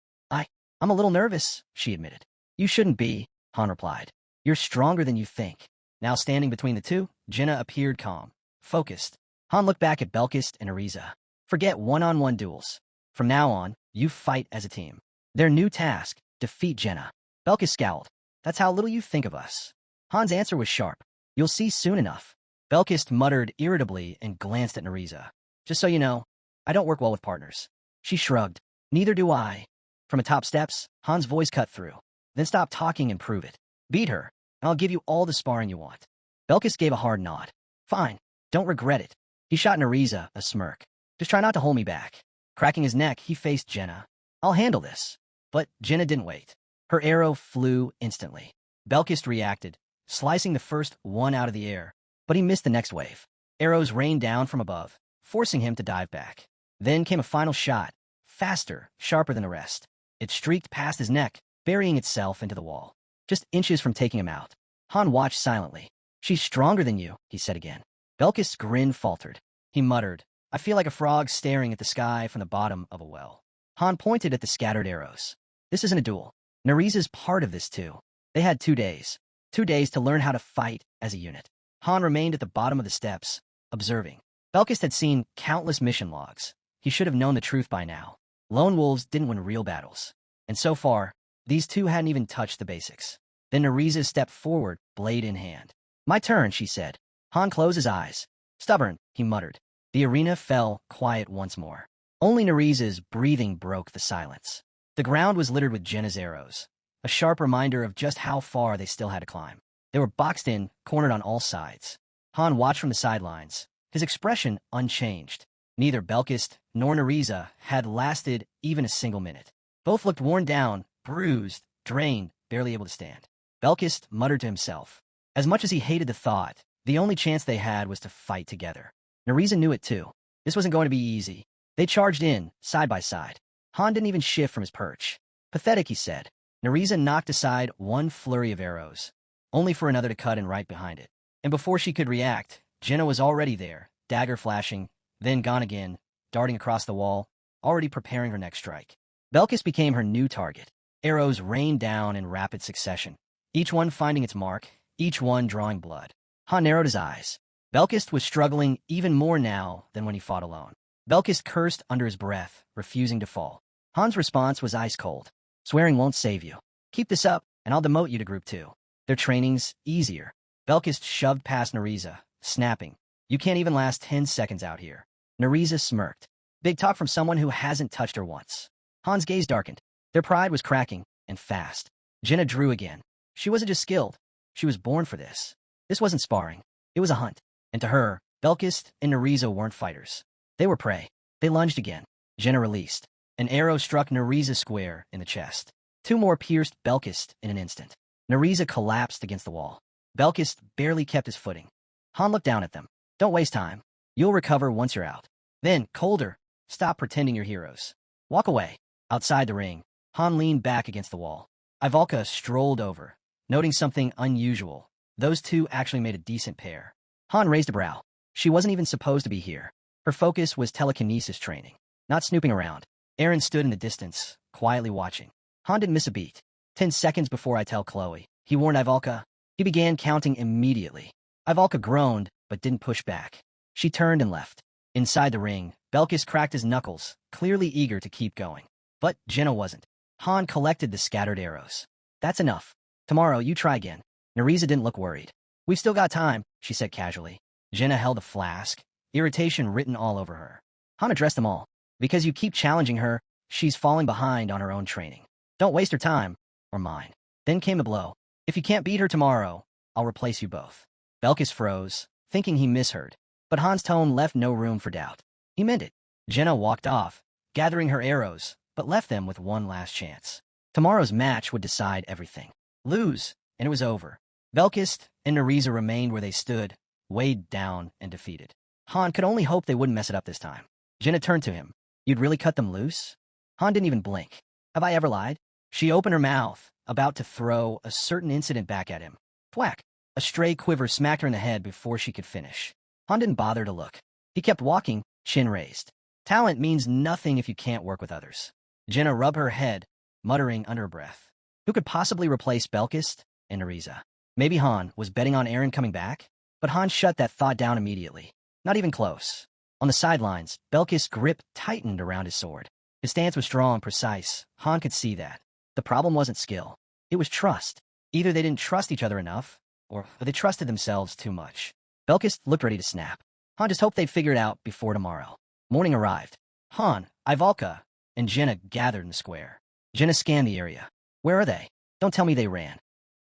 I'm a little nervous, she admitted. You shouldn't be, Han replied. You're stronger than you think. Now standing between the two, Jenna appeared calm, focused. Han looked back at Belkist and Nariza. Forget one-on-one duels. From now on, you fight as a team. Their new task, defeat Jenna. Belkist scowled. That's how little you think of us. Han's answer was sharp. You'll see soon enough. Belkist muttered irritably and glanced at Nariza. Just so you know, I don't work well with partners. She shrugged. Neither do I. From atop steps, Han's voice cut through. Then stop talking and prove it. Beat her, and I'll give you all the sparring you want. Belkist gave a hard nod. Fine. Don't regret it. He shot Nariza a smirk. Just try not to hold me back. Cracking his neck, he faced Jenna. I'll handle this. But Jenna didn't wait. Her arrow flew instantly. Belkist reacted, slicing the first one out of the air, but he missed the next wave. Arrows rained down from above, forcing him to dive back. Then came a final shot, faster, sharper than the rest. It streaked past his neck, burying itself into the wall, just inches from taking him out. Han watched silently. She's stronger than you, he said again. Belkist's grin faltered. He muttered, I feel like a frog staring at the sky from the bottom of a well. Han pointed at the scattered arrows. This isn't a duel. Nariza's part of this too. They had 2 days. 2 days to learn how to fight as a unit. Han remained at the bottom of the steps, observing. Belkist had seen countless mission logs. He should have known the truth by now. Lone wolves didn't win real battles. And so far, these two hadn't even touched the basics. Then Nariza stepped forward, blade in hand. My turn, she said. Han closed his eyes. Stubborn, he muttered. The arena fell quiet once more. Only Nariza's breathing broke the silence. The ground was littered with Jenna's arrows, a sharp reminder of just how far they still had to climb. They were boxed in, cornered on all sides. Han watched from the sidelines, his expression unchanged. Neither Belkist nor Nariza had lasted even a single minute. Both looked worn down, bruised, drained, barely able to stand. Belkist muttered to himself. As much as he hated the thought, the only chance they had was to fight together. Nariza knew it too. This wasn't going to be easy. They charged in, side by side. Han didn't even shift from his perch. Pathetic, he said. Nariza knocked aside one flurry of arrows, only for another to cut in right behind it. And before she could react, Jenna was already there, dagger flashing, then gone again, darting across the wall, already preparing her next strike. Belkist became her new target. Arrows rained down in rapid succession, each one finding its mark, each one drawing blood. Han narrowed his eyes. Belkist was struggling even more now than when he fought alone. Belkist cursed under his breath, refusing to fall. Han's response was ice cold. Swearing won't save you. Keep this up, and I'll demote you to Group 2. Their training's easier. Belkist shoved past Nariza, snapping. You can't even last 10 seconds out here. Nariza smirked. Big talk from someone who hasn't touched her once. Han's gaze darkened. Their pride was cracking, and fast. Jenna drew again. She wasn't just skilled. She was born for this. This wasn't sparring. It was a hunt. And to her, Belkist and Nariza weren't fighters. They were prey. They lunged again. Jenna released. An arrow struck Nariza square in the chest. Two more pierced Belkist in an instant. Nariza collapsed against the wall. Belkist barely kept his footing. Han looked down at them. Don't waste time. You'll recover once you're out. Then, colder, stop pretending you're heroes. Walk away. Outside the ring, Han leaned back against the wall. Ivalka strolled over, noting something unusual. Those two actually made a decent pair. Han raised a brow. She wasn't even supposed to be here. Her focus was telekinesis training, not snooping around. Aaron stood in the distance, quietly watching. Han didn't miss a beat. 10 seconds before I tell Chloe, he warned Ivalka. He began counting immediately. Ivalka groaned, but didn't push back. She turned and left. Inside the ring, Belkis cracked his knuckles, clearly eager to keep going. But Jenna wasn't. Han collected the scattered arrows. That's enough. Tomorrow, you try again. Nariza didn't look worried. We've still got time, she said casually. Jenna held a flask, irritation written all over her. Han addressed them all. Because you keep challenging her, she's falling behind on her own training. Don't waste her time, or mine. Then came the blow. If you can't beat her tomorrow, I'll replace you both. Belkis froze, thinking he misheard. But Han's tone left no room for doubt. He meant it. Jenna walked off, gathering her arrows, but left them with one last chance. Tomorrow's match would decide everything. Lose, and it was over. Belkis and Nariza remained where they stood, weighed down and defeated. Han could only hope they wouldn't mess it up this time. Jenna turned to him. You'd really cut them loose? Han didn't even blink. Have I ever lied? She opened her mouth, about to throw a certain incident back at him. Thwack! A stray quiver smacked her in the head before she could finish. Han didn't bother to look. He kept walking, chin raised. Talent means nothing if you can't work with others. Jenna rubbed her head, muttering under her breath. Who could possibly replace Belkis and Nariza? Maybe Han was betting on Aaron coming back? But Han shut that thought down immediately. Not even close. On the sidelines, Belkis' grip tightened around his sword. His stance was strong, precise. Han could see that. The problem wasn't skill. It was trust. Either they didn't trust each other enough, or they trusted themselves too much. Belkis looked ready to snap. Han just hoped they'd figure it out before tomorrow. Morning arrived. Han, Ivalka, and Jenna gathered in the square. Jenna scanned the area. Where are they? Don't tell me they ran.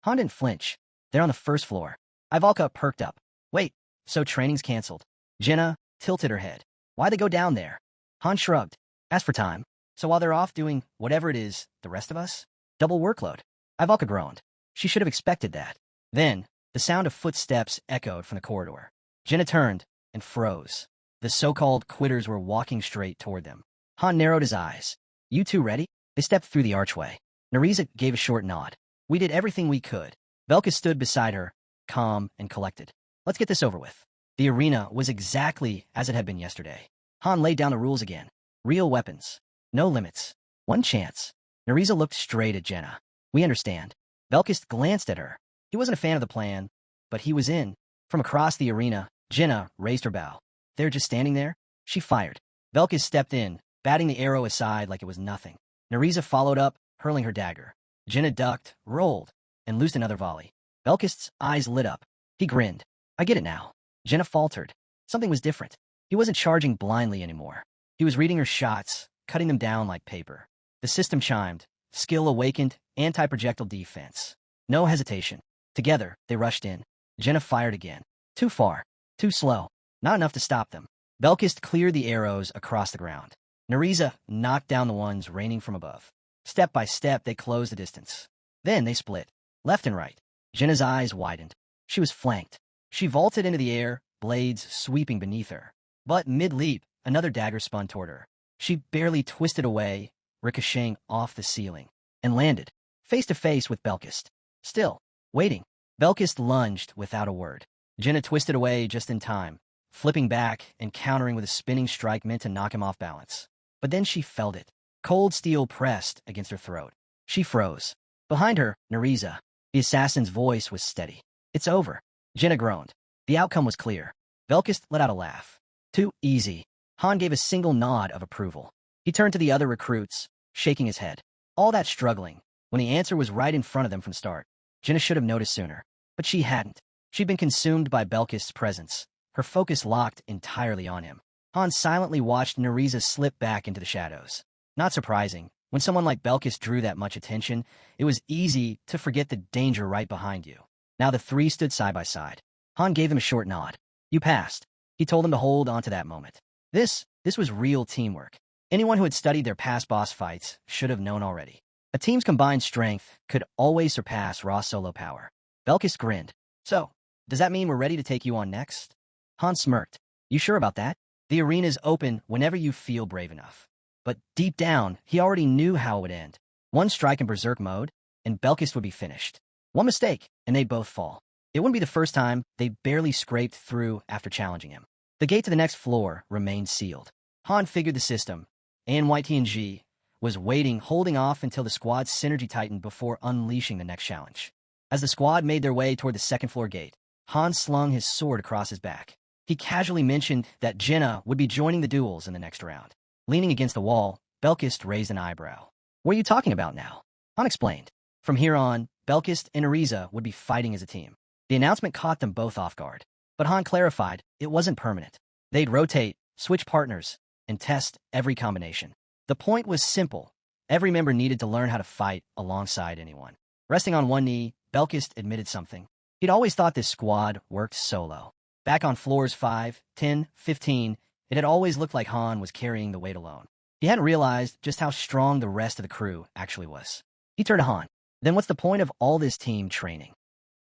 Han didn't flinch. They're on the first floor. Ivalka perked up. Wait, so training's canceled. Jenna tilted her head. Why'd they go down there? Han shrugged. Asked for time. So while they're off doing whatever it is, the rest of us? Double workload. Ivalka groaned. She should have expected that. Then, the sound of footsteps echoed from the corridor. Jenna turned and froze. The so-called quitters were walking straight toward them. Han narrowed his eyes. You two ready? They stepped through the archway. Nariza gave a short nod. We did everything we could. Belkis stood beside her, calm and collected. Let's get this over with. The arena was exactly as it had been yesterday. Han laid down the rules again. Real weapons. No limits. One chance. Nariza looked straight at Jenna. We understand. Belkis glanced at her. He wasn't a fan of the plan, but he was in. From across the arena, Jenna raised her bow. They're just standing there? She fired. Belkis stepped in, batting the arrow aside like it was nothing. Nariza followed up, hurling her dagger. Jenna ducked, rolled, and loosed another volley. Belkis' eyes lit up. He grinned. I get it now. Jenna faltered. Something was different. He wasn't charging blindly anymore. He was reading her shots, cutting them down like paper. The system chimed. Skill awakened, anti-projectile defense. No hesitation. Together, they rushed in. Jenna fired again. Too far. Too slow. Not enough to stop them. Belkis cleared the arrows across the ground. Nariza knocked down the ones raining from above. Step by step, they closed the distance. Then they split, left and right. Jenna's eyes widened. She was flanked. She vaulted into the air, blades sweeping beneath her. But mid-leap, another dagger spun toward her. She barely twisted away, ricocheting off the ceiling, and landed, face to face with Belkis. Still, waiting. Belkis lunged without a word. Jenna twisted away just in time, flipping back and countering with a spinning strike meant to knock him off balance. But then she felt it. Cold steel pressed against her throat. She froze. Behind her, Nariza. The assassin's voice was steady. It's over. Jenna groaned. The outcome was clear. Belkist let out a laugh. Too easy. Han gave a single nod of approval. He turned to the other recruits, shaking his head. All that struggling, when the answer was right in front of them from the start. Jenna should have noticed sooner. But she hadn't. She'd been consumed by Belkist's presence, her focus locked entirely on him. Han silently watched Neriza slip back into the shadows. Not surprising. When someone like Belkist drew that much attention, it was easy to forget the danger right behind you. Now the three stood side by side. Han gave them a short nod. You passed. He told them to hold on to that moment. This was real teamwork. Anyone who had studied their past boss fights should have known already. A team's combined strength could always surpass raw solo power. Belkist grinned. So, does that mean we're ready to take you on next? Han smirked. You sure about that? The arena's open whenever you feel brave enough. But deep down, he already knew how it would end. One strike in berserk mode, and Belkist would be finished. One mistake, and they'd both fall. It wouldn't be the first time they barely scraped through after challenging him. The gate to the next floor remained sealed. Han figured the system, and YTNG was waiting, holding off until the squad's synergy tightened before unleashing the next challenge. As the squad made their way toward the second floor gate, Han slung his sword across his back. He casually mentioned that Jenna would be joining the duels in the next round. Leaning against the wall, Belkist raised an eyebrow. What are you talking about now? Han explained. From here on, Belkist and Neriza would be fighting as a team. The announcement caught them both off guard. But Han clarified it wasn't permanent. They'd rotate, switch partners, and test every combination. The point was simple. Every member needed to learn how to fight alongside anyone. Resting on one knee, Belkist admitted something. He'd always thought this squad worked solo. Back on floors 5, 10, 15, it had always looked like Han was carrying the weight alone. He hadn't realized just how strong the rest of the crew actually was. He turned to Han. Then what's the point of all this team training?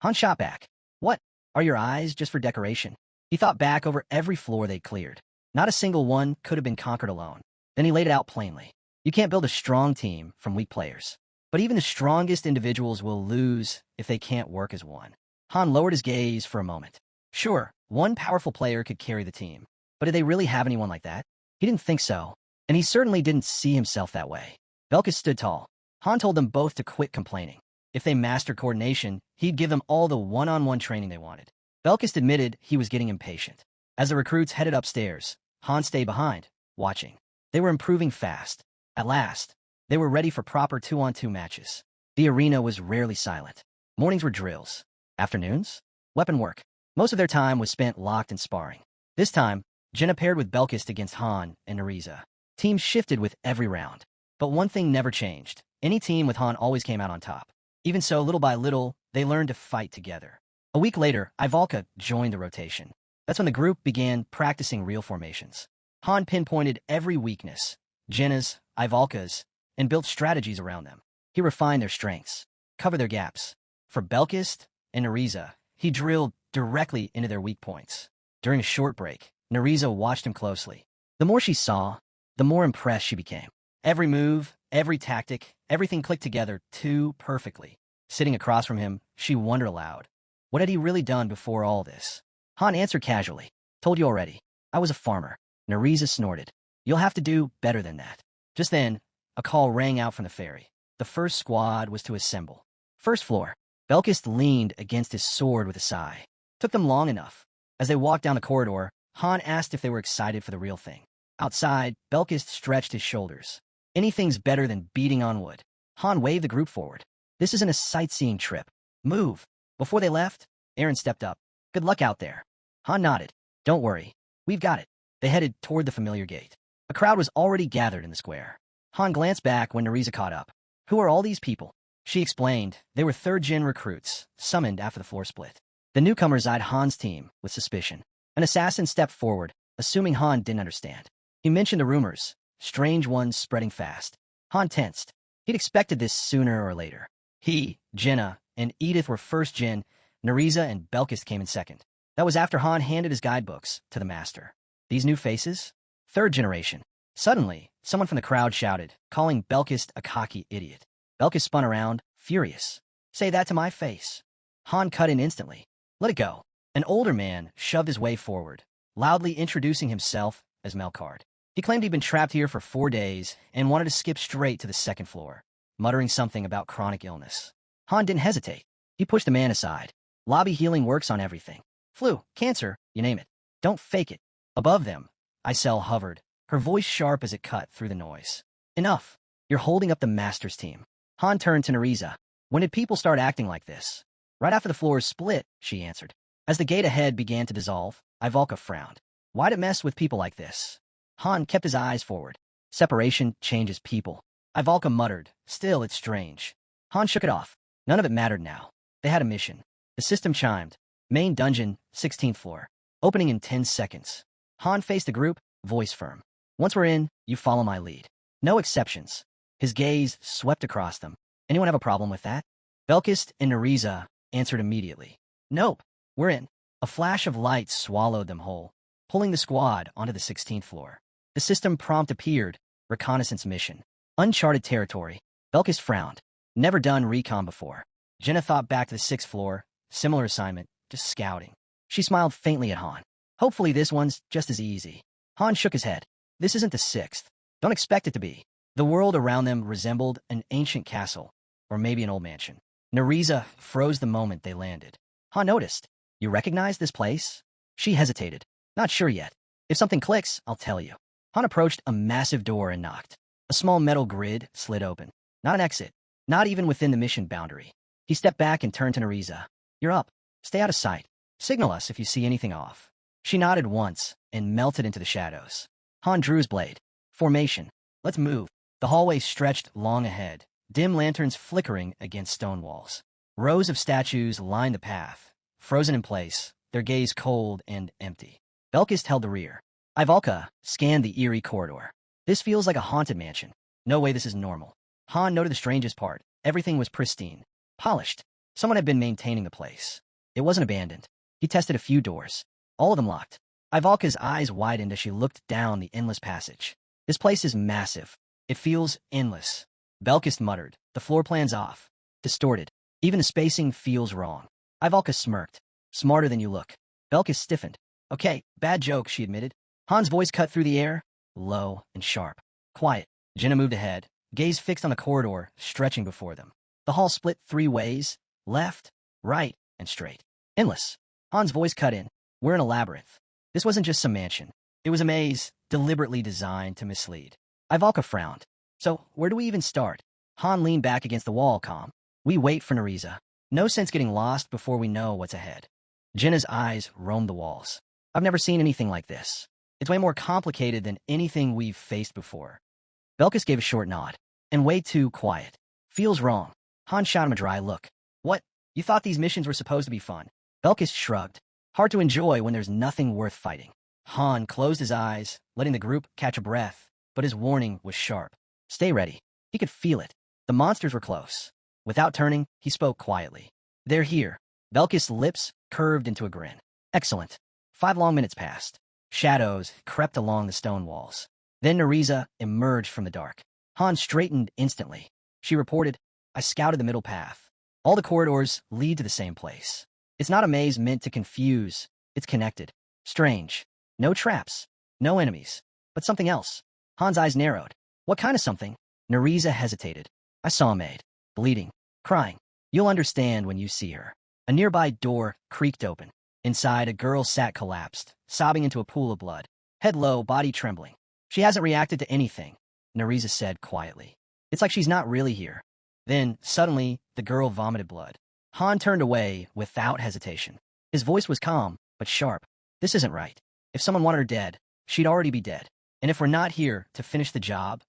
Han shot back. What? Are your eyes just for decoration? He thought back over every floor they'd cleared. Not a single one could have been conquered alone. Then he laid it out plainly. You can't build a strong team from weak players. But even the strongest individuals will lose if they can't work as one. Han lowered his gaze for a moment. Sure, one powerful player could carry the team. But did they really have anyone like that? He didn't think so. And he certainly didn't see himself that way. Belkist stood tall. Han told them both to quit complaining. If they mastered coordination, he'd give them all the one-on-one training they wanted. Belkist admitted he was getting impatient. As the recruits headed upstairs, Han stayed behind, watching. They were improving fast. At last, they were ready for proper 2-on-2 matches. The arena was rarely silent. Mornings were drills. Afternoons? Weapon work. Most of their time was spent locked in sparring. This time, Jenna paired with Belkist against Han and Neriza. Teams shifted with every round. But one thing never changed. Any team with Han always came out on top. Even so, little by little, they learned to fight together. A week later, Ivalka joined the rotation. That's when the group began practicing real formations. Han pinpointed every weakness, Jenna's, Ivalka's, and built strategies around them. He refined their strengths, covered their gaps. For Belkist and Neriza, he drilled directly into their weak points. During a short break, Neriza watched him closely. The more she saw, the more impressed she became. Every move, every tactic, everything clicked together too perfectly. Sitting across from him, she wondered aloud. What had he really done before all this? Han answered casually. Told you already. I was a farmer. Neriza snorted. You'll have to do better than that. Just then, a call rang out from the ferry. The first squad was to assemble. First floor. Belkist leaned against his sword with a sigh. Took them long enough. As they walked down the corridor, Han asked if they were excited for the real thing. Outside, Belkist stretched his shoulders. Anything's better than beating on wood. Han waved the group forward. This isn't a sightseeing trip. Move. Before they left, Aaron stepped up. Good luck out there. Han nodded. Don't worry. We've got it. They headed toward the familiar gate. A crowd was already gathered in the square. Han glanced back when Neriza caught up. Who are all these people? She explained they were third-gen recruits, summoned after the floor split. The newcomers eyed Han's team with suspicion. An assassin stepped forward, assuming Han didn't understand. He mentioned the rumors, strange ones spreading fast. Han tensed. He'd expected this sooner or later. He, Jenna, and Edith were first gen, Neriza and Belkist came in second. That was after Han handed his guidebooks to the master. These new faces? Third generation. Suddenly, someone from the crowd shouted, calling Belkist a cocky idiot. Belkist spun around, furious. Say that to my face. Han cut in instantly. Let it go. An older man shoved his way forward, loudly introducing himself as Melkard. He claimed he'd been trapped here for 4 days and wanted to skip straight to the second floor, muttering something about chronic illness. Han didn't hesitate. He pushed the man aside. Lobby healing works on everything. Flu, cancer, you name it. Don't fake it. Above them, Isel hovered, her voice sharp as it cut through the noise. Enough. You're holding up the Masters team. Han turned to Nariza. When did people start acting like this? Right after the floors split, she answered. As the gate ahead began to dissolve, Ivalka frowned. Why'd it mess with people like this? Han kept his eyes forward. Separation changes people. Ivalka muttered. Still, it's strange. Han shook it off. None of it mattered now. They had a mission. The system chimed. Main dungeon, 16th floor. Opening in 10 seconds. Han faced the group, voice firm. Once we're in, you follow my lead. No exceptions. His gaze swept across them. Anyone have a problem with that? Belkist and Nariza answered immediately. Nope, we're in. A flash of light swallowed them whole, pulling the squad onto the 16th floor. The system prompt appeared, reconnaissance mission. Uncharted territory. Belkist frowned. Never done recon before. Jenna thought back to the 6th floor. Similar assignment, just scouting. She smiled faintly at Han. Hopefully this one's just as easy. Han shook his head. This isn't the 6th. Don't expect it to be. The world around them resembled an ancient castle, or maybe an old mansion. Nariza froze the moment they landed. Han noticed. You recognize this place? She hesitated. Not sure yet. If something clicks, I'll tell you. Han approached a massive door and knocked. A small metal grid slid open. Not an exit. Not even within the mission boundary. He stepped back and turned to Nariza. You're up. Stay out of sight. Signal us if you see anything off. She nodded once and melted into the shadows. Han drew his blade. Formation. Let's move. The hallway stretched long ahead, dim lanterns flickering against stone walls. Rows of statues lined the path, frozen in place, their gaze cold and empty. Belkist held the rear. Ivalka scanned the eerie corridor. This feels like a haunted mansion. No way this is normal. Han noted the strangest part. Everything was pristine, polished. Someone had been maintaining the place. It wasn't abandoned. He tested a few doors. All of them locked. Ivalka's eyes widened as she looked down the endless passage. This place is massive. It feels endless. Belkist muttered. The floor plan's off. Distorted. Even the spacing feels wrong. Ivalka smirked. Smarter than you look. Belkist stiffened. Okay, bad joke, she admitted. Han's voice cut through the air, low and sharp. Quiet. Jenna moved ahead, gaze fixed on the corridor stretching before them. The hall split 3 ways, left, right, and straight. Endless. Han's voice cut in. We're in a labyrinth. This wasn't just some mansion. It was a maze, deliberately designed to mislead. Ivalka frowned. So, where do we even start? Han leaned back against the wall, calm. We wait for Nariza. No sense getting lost before we know what's ahead. Jenna's eyes roamed the walls. I've never seen anything like this. It's way more complicated than anything we've faced before. Belkis gave a short nod. And way too quiet. Feels wrong. Han shot him a dry look. What? You thought these missions were supposed to be fun? Belkis shrugged. Hard to enjoy when there's nothing worth fighting. Han closed his eyes, letting the group catch a breath, but his warning was sharp. Stay ready. He could feel it. The monsters were close. Without turning, he spoke quietly. They're here. Belkis' lips curved into a grin. Excellent. 5 long minutes passed. Shadows crept along the stone walls. Then Nariza emerged from the dark. Han straightened instantly. She reported, I scouted the middle path. All the corridors lead to the same place. It's not a maze meant to confuse. It's connected. Strange. No traps. No enemies. But something else. Han's eyes narrowed. What kind of something? Nariza hesitated. I saw a maid. Bleeding. Crying. You'll understand when you see her. A nearby door creaked open. Inside, a girl sat collapsed, sobbing into a pool of blood. Head low, body trembling. She hasn't reacted to anything, Nariza said quietly. It's like she's not really here. Then, suddenly, the girl vomited blood. Han turned away without hesitation. His voice was calm, but sharp. This isn't right. If someone wanted her dead, she'd already be dead. And if we're not here to finish the job,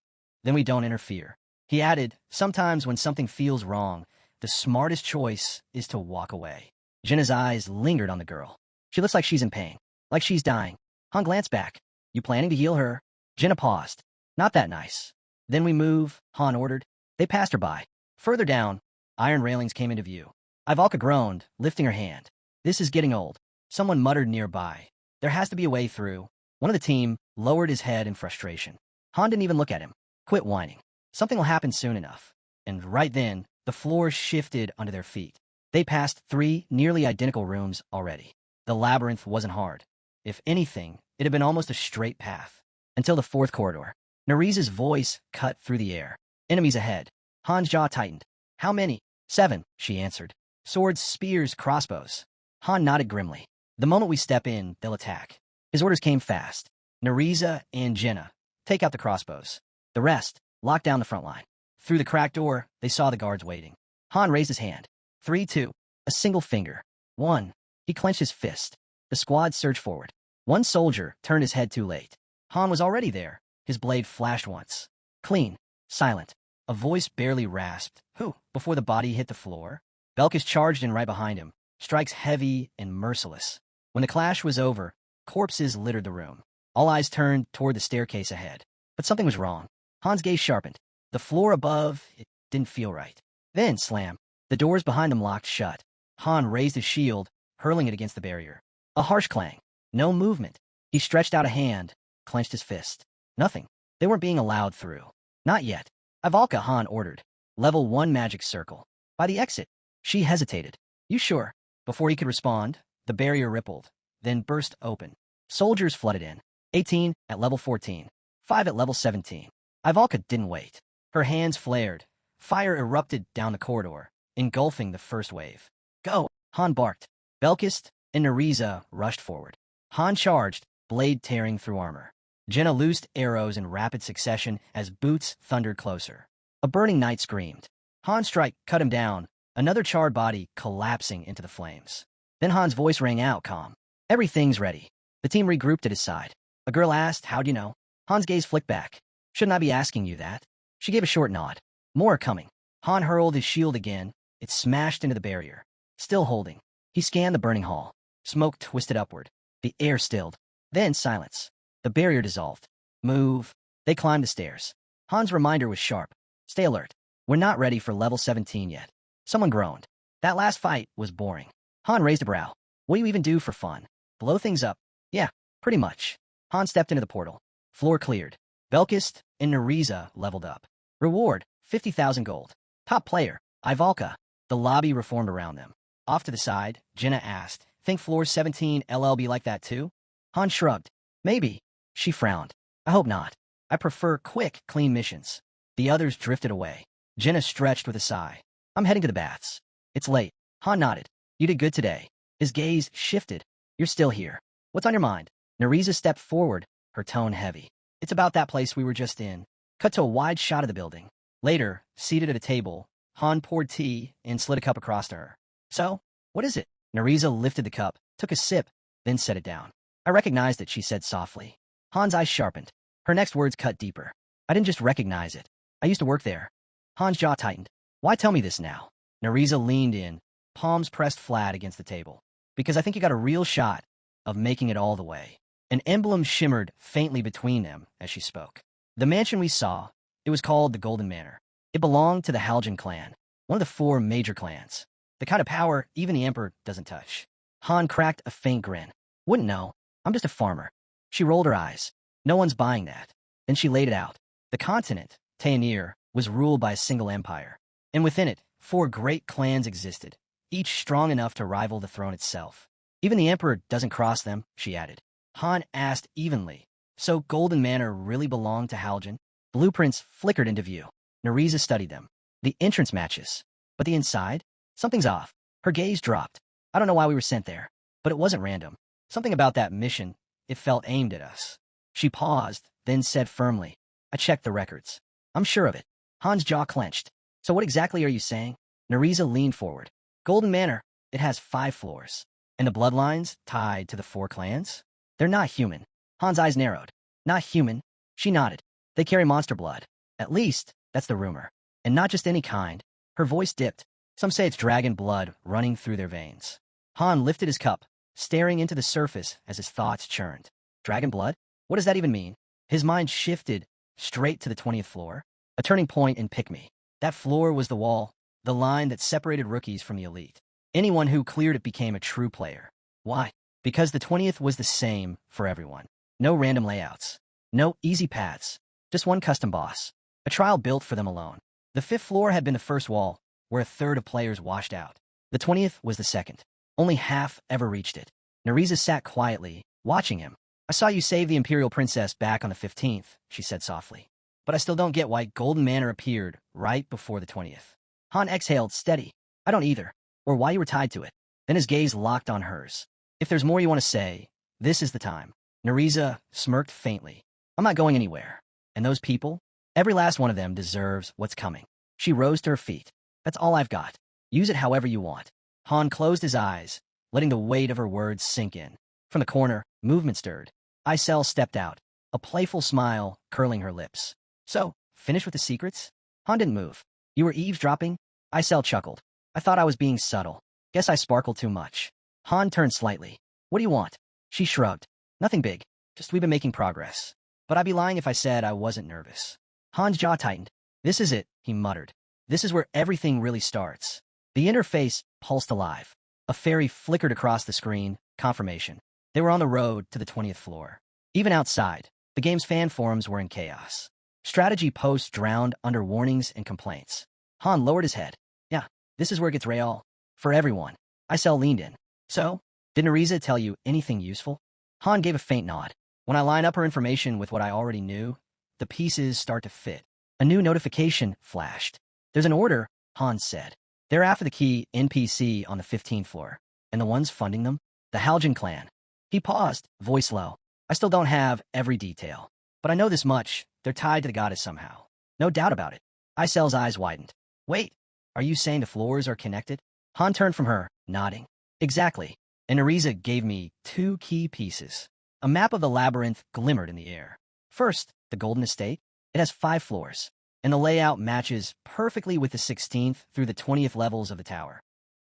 then we don't interfere. He added, sometimes when something feels wrong, the smartest choice is to walk away. Jenna's eyes lingered on the girl. She looks like she's in pain, like she's dying. Han glanced back. You planning to heal her? Jenna paused. Not that nice. Then we move, Han ordered. They passed her by. Further down, iron railings came into view. Ivalka groaned, lifting her hand. This is getting old. Someone muttered nearby. There has to be a way through. One of the team lowered his head in frustration. Han didn't even look at him. Quit whining. Something will happen soon enough. And right then, the floor shifted under their feet. They passed 3 nearly identical rooms already. The labyrinth wasn't hard. If anything, it had been almost a straight path. Until the 4th corridor. Nariza's voice cut through the air. Enemies ahead. Han's jaw tightened. How many? 7, she answered. Swords, spears, crossbows. Han nodded grimly. The moment we step in, they'll attack. His orders came fast. Nariza and Jenna, take out the crossbows. The rest, lock down the front line. Through the cracked door, they saw the guards waiting. Han raised his hand. 3, 2. A single finger. 1. He clenched his fist. The squad surged forward. One soldier turned his head too late. Han was already there. His blade flashed once. Clean. Silent. A voice barely rasped. Who? Before the body hit the floor. Belkis charged in right behind him. Strikes heavy and merciless. When the clash was over, corpses littered the room. All eyes turned toward the staircase ahead. But something was wrong. Han's gaze sharpened. The floor above, it didn't feel right. Then, slam. The doors behind them locked shut. Han raised his shield, hurling it against the barrier. A harsh clang. No movement. He stretched out a hand, clenched his fist. Nothing. They weren't being allowed through. Not yet. Ivalka, Han ordered. Level 1 magic circle. By the exit. She hesitated. You sure? Before he could respond, the barrier rippled, then burst open. Soldiers flooded in. 18 at level 14. 5 at level 17. Ivalka didn't wait. Her hands flared. Fire erupted down the corridor, engulfing the first wave. Go! Han barked. Belkis and Nariza rushed forward. Han charged, blade tearing through armor. Jenna loosed arrows in rapid succession as boots thundered closer. A burning knight screamed. Han's strike cut him down, another charred body collapsing into the flames. Then Han's voice rang out calm. Everything's ready. The team regrouped at his side. A girl asked, how'd you know? Han's gaze flicked back. Shouldn't I be asking you that? She gave a short nod. More are coming. Han hurled his shield again. It smashed into the barrier. Still holding. He scanned the burning hall. Smoke twisted upward. The air stilled. Then silence. The barrier dissolved. Move. They climbed the stairs. Han's reminder was sharp. Stay alert. We're not ready for level 17 yet. Someone groaned. That last fight was boring. Han raised a brow. What do you even do for fun? Blow things up? Yeah, pretty much. Han stepped into the portal. Floor cleared. Belkis and Nariza leveled up. Reward, 50,000 gold. Top player, Ivalka. The lobby reformed around them. Off to the side, Jenna asked, think floor 17 LL be like that too? Han shrugged. Maybe. She frowned. I hope not. I prefer quick, clean missions. The others drifted away. Jenna stretched with a sigh. I'm heading to the baths. It's late. Han nodded. You did good today. His gaze shifted. You're still here. What's on your mind? Nariza stepped forward, her tone heavy. It's about that place we were just in. Cut to a wide shot of the building. Later, seated at a table, Han poured tea and slid a cup across to her. So, what is it? Nariza lifted the cup, took a sip, then set it down. I recognized it, she said softly. Han's eyes sharpened. Her next words cut deeper. I didn't just recognize it. I used to work there. Han's jaw tightened. Why tell me this now? Nariza leaned in, palms pressed flat against the table. Because I think you got a real shot of making it all the way. An emblem shimmered faintly between them as she spoke. The mansion we saw, it was called the Golden Manor. It belonged to the Haljan clan, one of the 4 major clans. The kind of power even the Emperor doesn't touch. Han cracked a faint grin. Wouldn't know. I'm just a farmer. She rolled her eyes. No one's buying that. Then she laid it out. The continent, Tayanir, was ruled by a single empire. And within it, 4 great clans existed, each strong enough to rival the throne itself. Even the Emperor doesn't cross them, she added. Han asked evenly. So Golden Manor really belonged to Haljan? Blueprints flickered into view. Nariza studied them. The entrance matches. But the inside? Something's off. Her gaze dropped. I don't know why we were sent there, but it wasn't random. Something about that mission, it felt aimed at us. She paused, then said firmly, I checked the records. I'm sure of it. Han's jaw clenched. So what exactly are you saying? Nariza leaned forward. Golden Manor, it has 5 floors. And the bloodlines tied to the 4 clans? They're not human. Han's eyes narrowed. Not human. She nodded. They carry monster blood. At least, that's the rumor. And not just any kind. Her voice dipped. Some say it's dragon blood running through their veins. Han lifted his cup, staring into the surface as his thoughts churned. Dragon blood? What does that even mean? His mind shifted straight to the 20th floor. A turning point in Pick Me. That floor was the wall, the line that separated rookies from the elite. Anyone who cleared it became a true player. Why? Because the 20th was the same for everyone. No random layouts. No easy paths. Just one custom boss. A trial built for them alone. The 5th floor had been the first wall, where a third of players washed out. The 20th was the second. Only half ever reached it. Nariza sat quietly, watching him. I saw you save the Imperial Princess back on the 15th, she said softly. But I still don't get why Golden Manor appeared right before the 20th. Han exhaled, steady. I don't either. or why you were tied to it. Then his gaze locked on hers. If there's more you want to say, this is the time. Nariza smirked faintly. I'm not going anywhere. And those people? Every last one of them deserves what's coming. She rose to her feet. That's all I've got. Use it however you want. Han closed his eyes, letting the weight of her words sink in. From the corner, movement stirred. Isel stepped out, a playful smile curling her lips. So, finished with the secrets? Han didn't move. You were eavesdropping? Isel chuckled. I thought I was being subtle. Guess I sparkled too much. Han turned slightly. What do you want? She shrugged. Nothing big. Just we've been making progress. But I'd be lying if I said I wasn't nervous. Han's jaw tightened. This is it, he muttered. This is where everything really starts. The interface pulsed alive. A fairy flickered across the screen, confirmation. They were on the road to the 20th floor. Even outside, the game's fan forums were in chaos. Strategy posts drowned under warnings and complaints. Han lowered his head. Yeah, this is where it gets real. For everyone. Isel leaned in. So, did Nariza tell you anything useful? Han gave a faint nod. When I line up her information with what I already knew, the pieces start to fit. A new notification flashed. There's an order, Han said. They're after the key NPC on the 15th floor. And the ones funding them? The Haljan clan. He paused, voice low. I still don't have every detail. But I know this much. They're tied to the goddess somehow. No doubt about it. Isel's eyes widened. Wait, are you saying the floors are connected? Han turned from her, nodding. Exactly. And Nariza gave me 2 key pieces. A map of the labyrinth glimmered in the air. First, the Golden Estate. It has 5 floors, and the layout matches perfectly with the 16th through the 20th levels of the tower.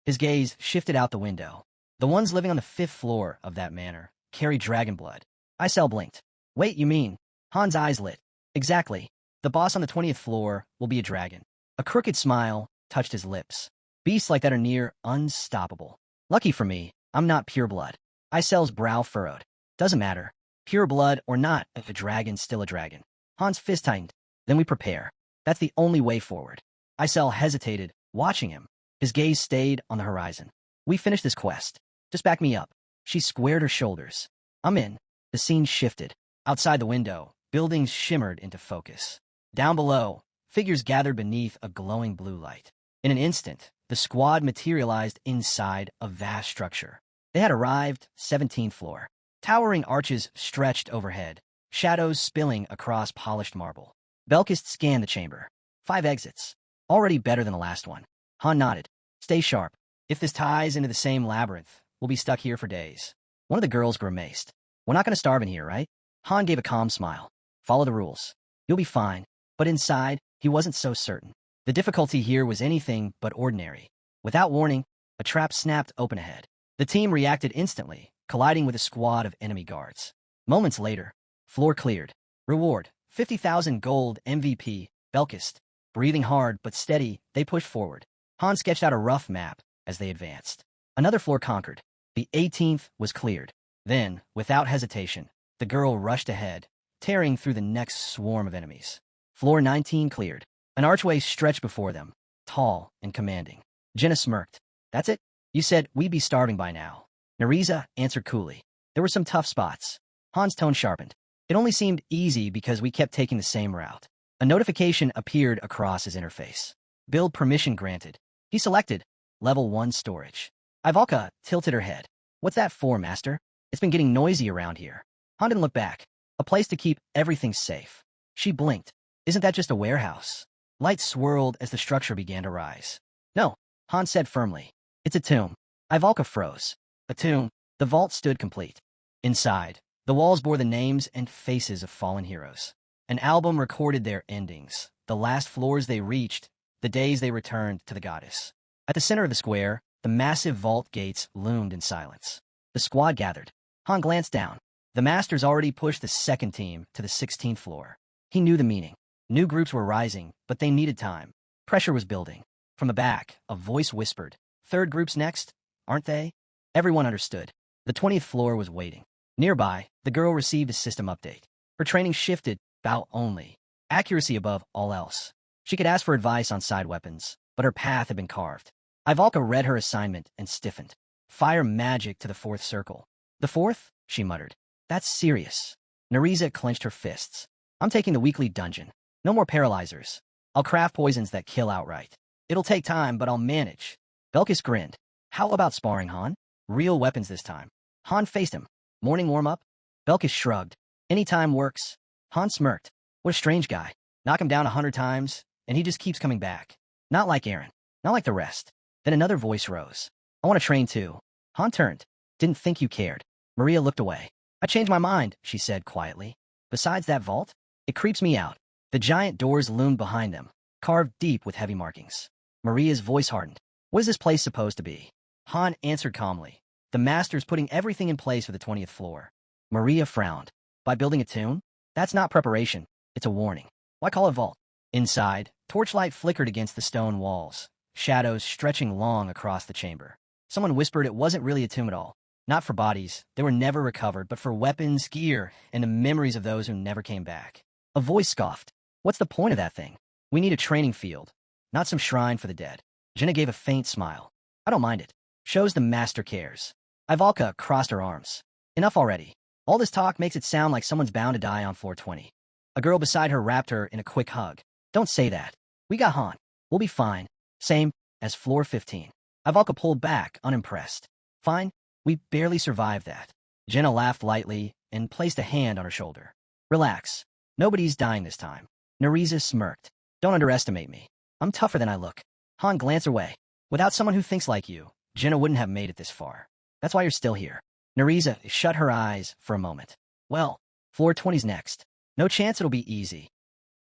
His gaze shifted out the window. The ones living on the 5th floor of that manor carry dragon blood. Isel blinked. Wait, you mean? Han's eyes lit. Exactly. The boss on the 20th floor will be a dragon. A crooked smile touched his lips. Beasts like that are near unstoppable. Lucky for me, I'm not pure blood. Isel's brow furrowed. Doesn't matter. Pure blood or not, a dragon's still a dragon. Han's fist tightened. Then we prepare. That's the only way forward. Isel hesitated, watching him. His gaze stayed on the horizon. We finished this quest. Just back me up. She squared her shoulders. I'm in. The scene shifted. Outside the window, buildings shimmered into focus. Down below, figures gathered beneath a glowing blue light. In an instant, the squad materialized inside a vast structure. They had arrived 17th floor. Towering arches stretched overhead, shadows spilling across polished marble. Belkist scanned the chamber. 5 exits. Already better than the last one. Han nodded. Stay sharp. If this ties into the same labyrinth, we'll be stuck here for days. One of the girls grimaced. We're not going to starve in here, right? Han gave a calm smile. Follow the rules. You'll be fine. But inside, he wasn't so certain. The difficulty here was anything but ordinary. Without warning, a trap snapped open ahead. The team reacted instantly, colliding with a squad of enemy guards. Moments later, floor cleared. Reward, 50,000 gold MVP, Belkist. Breathing hard but steady, they pushed forward. Han sketched out a rough map as they advanced. Another floor conquered. The 18th was cleared. Then, without hesitation, the girl rushed ahead, tearing through the next swarm of enemies. Floor 19 cleared. An archway stretched before them, tall and commanding. Jenna smirked. That's it? You said we'd be starving by now. Nariza answered coolly. There were some tough spots. Han's tone sharpened. It only seemed easy because we kept taking the same route. A notification appeared across his interface. Build permission granted. He selected Level 1 storage. Ivalka tilted her head. What's that for, Master? It's been getting noisy around here. Han didn't look back. A place to keep everything safe. She blinked. Isn't that just a warehouse? Light swirled as the structure began to rise. No, Han said firmly. It's a tomb. Ivalka froze. A tomb. The vault stood complete. Inside, the walls bore the names and faces of fallen heroes. An album recorded their endings, the last floors they reached, the days they returned to the goddess. At the center of the square, the massive vault gates loomed in silence. The squad gathered. Han glanced down. The masters already pushed the second team to the 16th floor. He knew the meaning. New groups were rising, but they needed time. Pressure was building. From the back, a voice whispered, "Third group's next, aren't they?" Everyone understood. The 20th floor was waiting. Nearby, the girl received a system update. Her training shifted, bout only. Accuracy above all else. She could ask for advice on side weapons, but her path had been carved. Ivalka read her assignment and stiffened. Fire magic to the 4th circle. The 4th? She muttered. That's serious. Nariza clenched her fists. I'm taking the weekly dungeon. No more paralyzers. I'll craft poisons that kill outright. It'll take time, but I'll manage. Belkis grinned. How about sparring, Han? Real weapons this time. Han faced him. Morning warm-up? Belkis shrugged. Any time works. Han smirked. What a strange guy. Knock him down 100 times, and he just keeps coming back. Not like Aaron. Not like the rest. Then another voice rose. I want to train too. Han turned. Didn't think you cared. Maria looked away. I changed my mind, she said quietly. Besides that vault, it creeps me out. The giant doors loomed behind them, carved deep with heavy markings. Maria's voice hardened. What is this place supposed to be? Han answered calmly. The master's putting everything in place for the 20th floor. Maria frowned. By building a tomb? That's not preparation. It's a warning. Why call it vault? Inside, torchlight flickered against the stone walls, shadows stretching long across the chamber. Someone whispered it wasn't really a tomb at all. Not for bodies, they were never recovered, but for weapons, gear, and the memories of those who never came back. A voice scoffed. What's the point of that thing? We need a training field, not some shrine for the dead. Jenna gave a faint smile. I don't mind it. Shows the master cares. Ivalka crossed her arms. Enough already. All this talk makes it sound like someone's bound to die on floor 20. A girl beside her wrapped her in a quick hug. Don't say that. We got Han. We'll be fine. Same as floor 15. Ivalka pulled back, unimpressed. Fine? We barely survived that. Jenna laughed lightly and placed a hand on her shoulder. Relax. Nobody's dying this time. Nereza smirked. Don't underestimate me. I'm tougher than I look. Han glanced away. Without someone who thinks like you, Jenna wouldn't have made it this far. That's why you're still here. Nereza shut her eyes for a moment. Well, floor 20's next. No chance it'll be easy.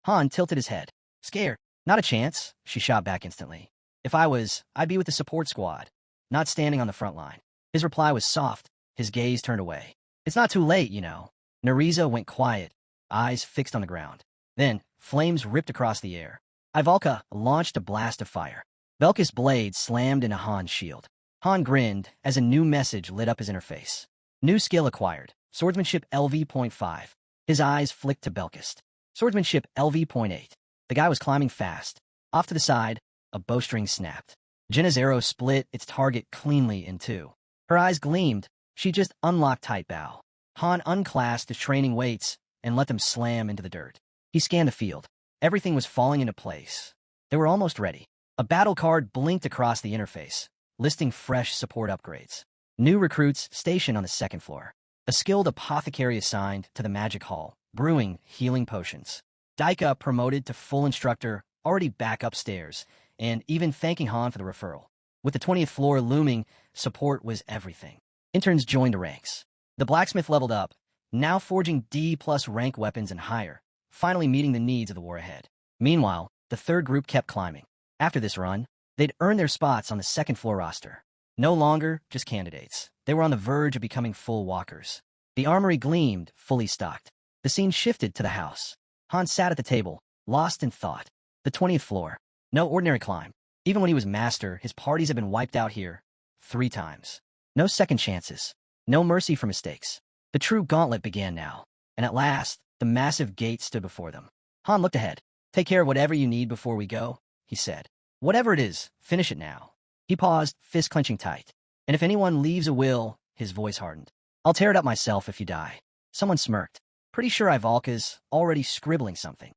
Han tilted his head. Scared. Not a chance, she shot back instantly. If I was, I'd be with the support squad, not standing on the front line. His reply was soft, his gaze turned away. It's not too late, you know. Nereza went quiet, eyes fixed on the ground. Then, flames ripped across the air. Ivalka launched a blast of fire. Belkis' blade slammed into Han's shield. Han grinned as a new message lit up his interface. New skill acquired. Swordsmanship LV.5. His eyes flicked to Belkis. Swordsmanship LV.8. The guy was climbing fast. Off to the side, a bowstring snapped. Jenna's arrow split its target cleanly in two. Her eyes gleamed. She just unlocked tight bow. Han unclasped his training weights and let them slam into the dirt. He scanned the field. Everything was falling into place. They were almost ready. A battle card blinked across the interface, listing fresh support upgrades. New recruits stationed on the second floor. A skilled apothecary assigned to the magic hall, brewing healing potions. Daika promoted to full instructor, already back upstairs, and even thanking Han for the referral. With the 20th floor looming, support was everything. Interns joined the ranks. The blacksmith leveled up, now forging D+ rank weapons and higher, finally meeting the needs of the war ahead. Meanwhile, the third group kept climbing. After this run, they'd earned their spots on the second floor roster. No longer just candidates. They were on the verge of becoming full walkers. The armory gleamed, fully stocked. The scene shifted to the house. Han sat at the table, lost in thought. The 20th floor. No ordinary climb. Even when he was master, his parties had been wiped out here 3 times. No second chances. No mercy for mistakes. The true gauntlet began now. And at last, the massive gate stood before them. Han looked ahead. Take care of whatever you need before we go, he said. Whatever it is, finish it now. He paused, fist clenching tight. And if anyone leaves a will, his voice hardened. I'll tear it up myself if you die. Someone smirked. Pretty sure Ivalka's already scribbling something.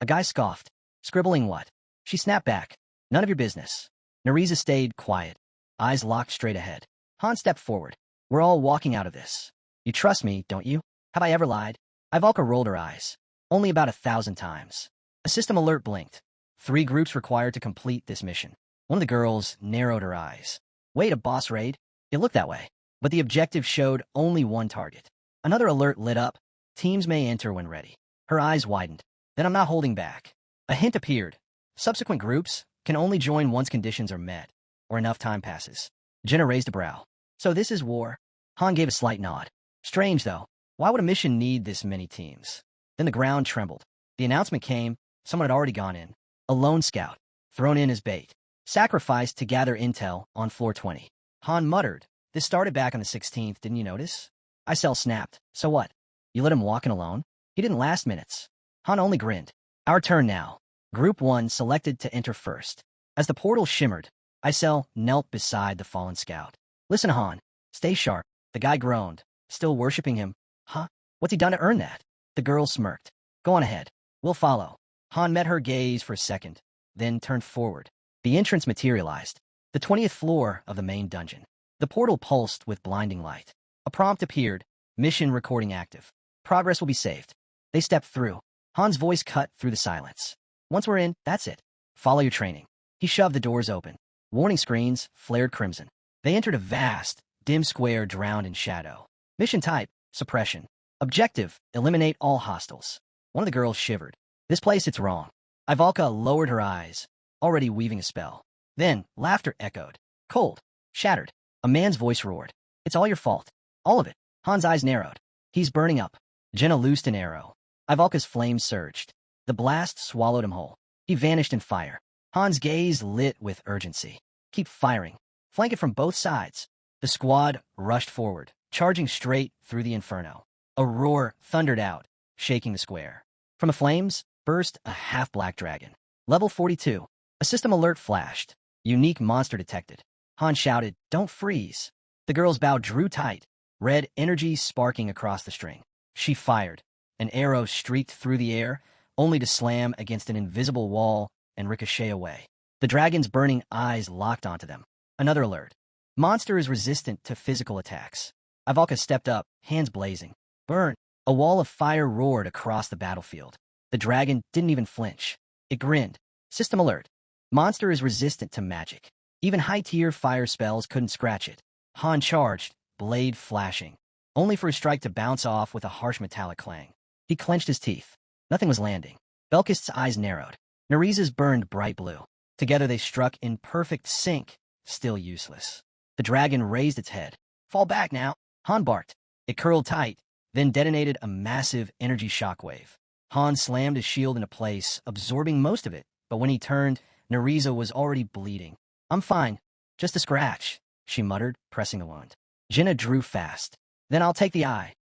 A guy scoffed. Scribbling what? She snapped back. None of your business. Nereza stayed quiet, eyes locked straight ahead. Han stepped forward. We're all walking out of this. You trust me, don't you? Have I ever lied? Ivalka rolled her eyes. Only about 1,000 times. A system alert blinked. 3 groups required to complete this mission. One of the girls narrowed her eyes. Wait, a boss raid? It looked that way. But the objective showed only one target. Another alert lit up. Teams may enter when ready. Her eyes widened. Then I'm not holding back. A hint appeared. Subsequent groups can only join once conditions are met, or enough time passes. Jenna raised a brow. So this is war? Han gave a slight nod. Strange, though. Why would a mission need this many teams? Then the ground trembled. The announcement came. Someone had already gone in. A lone scout, thrown in as bait. Sacrificed to gather intel on floor 20. Han muttered. This started back on the 16th, didn't you notice? Isel snapped. So what? You let him walk in alone? He didn't last minutes. Han only grinned. Our turn now. Group 1 selected to enter first. As the portal shimmered, Isel knelt beside the fallen scout. Listen, Han. Stay sharp. The guy groaned. Still worshipping him. Huh? What's he done to earn that? The girl smirked. Go on ahead. We'll follow. Han met her gaze for a second, then turned forward. The entrance materialized. The 20th floor of the main dungeon. The portal pulsed with blinding light. A prompt appeared. Mission recording active. Progress will be saved. They stepped through. Han's voice cut through the silence. Once we're in, that's it. Follow your training. He shoved the doors open. Warning screens flared crimson. They entered a vast, dim square drowned in shadow. Mission type, suppression. Objective, eliminate all hostiles. One of the girls shivered. This place, it's wrong. Ivalka lowered her eyes, already weaving a spell. Then, laughter echoed. Cold. Shattered. A man's voice roared. It's all your fault. All of it. Han's eyes narrowed. He's burning up. Jenna loosed an arrow. Ivalka's flames surged. The blast swallowed him whole. He vanished in fire. Han's gaze lit with urgency. Keep firing. Flank it from both sides. The squad rushed forward, charging straight through the inferno. A roar thundered out, shaking the square. From the flames burst a half-black dragon. Level 42. A system alert flashed. Unique monster detected. Han shouted, "Don't freeze." The girl's bow drew tight, red energy sparking across the string. She fired. An arrow streaked through the air, only to slam against an invisible wall and ricochet away. The dragon's burning eyes locked onto them. Another alert. Monster is resistant to physical attacks. Ivalka stepped up, hands blazing. Burn! A wall of fire roared across the battlefield. The dragon didn't even flinch. It grinned. System alert. Monster is resistant to magic. Even high-tier fire spells couldn't scratch it. Han charged, blade flashing, only for his strike to bounce off with a harsh metallic clang. He clenched his teeth. Nothing was landing. Belkist's eyes narrowed. Nariza's burned bright blue. Together they struck in perfect sync, still useless. The dragon raised its head. Fall back now. Han barked. It curled tight, then detonated a massive energy shockwave. Han slammed his shield into place, absorbing most of it, but when he turned, Nariza was already bleeding. I'm fine. Just a scratch, she muttered, pressing the wound. Jenna drew fast. Then I'll take the eye.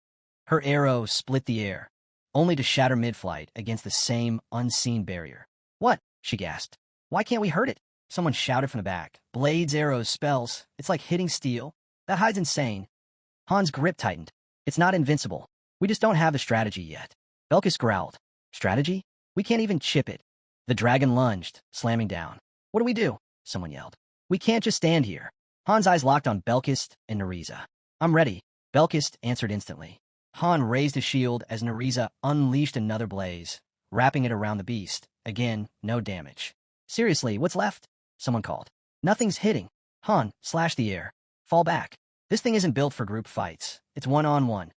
Her arrow split the air, only to shatter mid-flight against the same unseen barrier. What? She gasped. Why can't we hurt it? Someone shouted from the back. Blades, arrows, spells. It's like hitting steel. That hide's insane. Han's grip tightened. It's not invincible. We just don't have the strategy yet. Belkis growled. Strategy? We can't even chip it. The dragon lunged, slamming down. What do we do? Someone yelled. We can't just stand here. Han's eyes locked on Belkist and Nariza. I'm ready. Belkist answered instantly. Han raised his shield as Nariza unleashed another blaze, wrapping it around the beast. Again, no damage. Seriously, what's left? Someone called. Nothing's hitting. Han slashed the air. Fall back. This thing isn't built for group fights. It's one-on-one.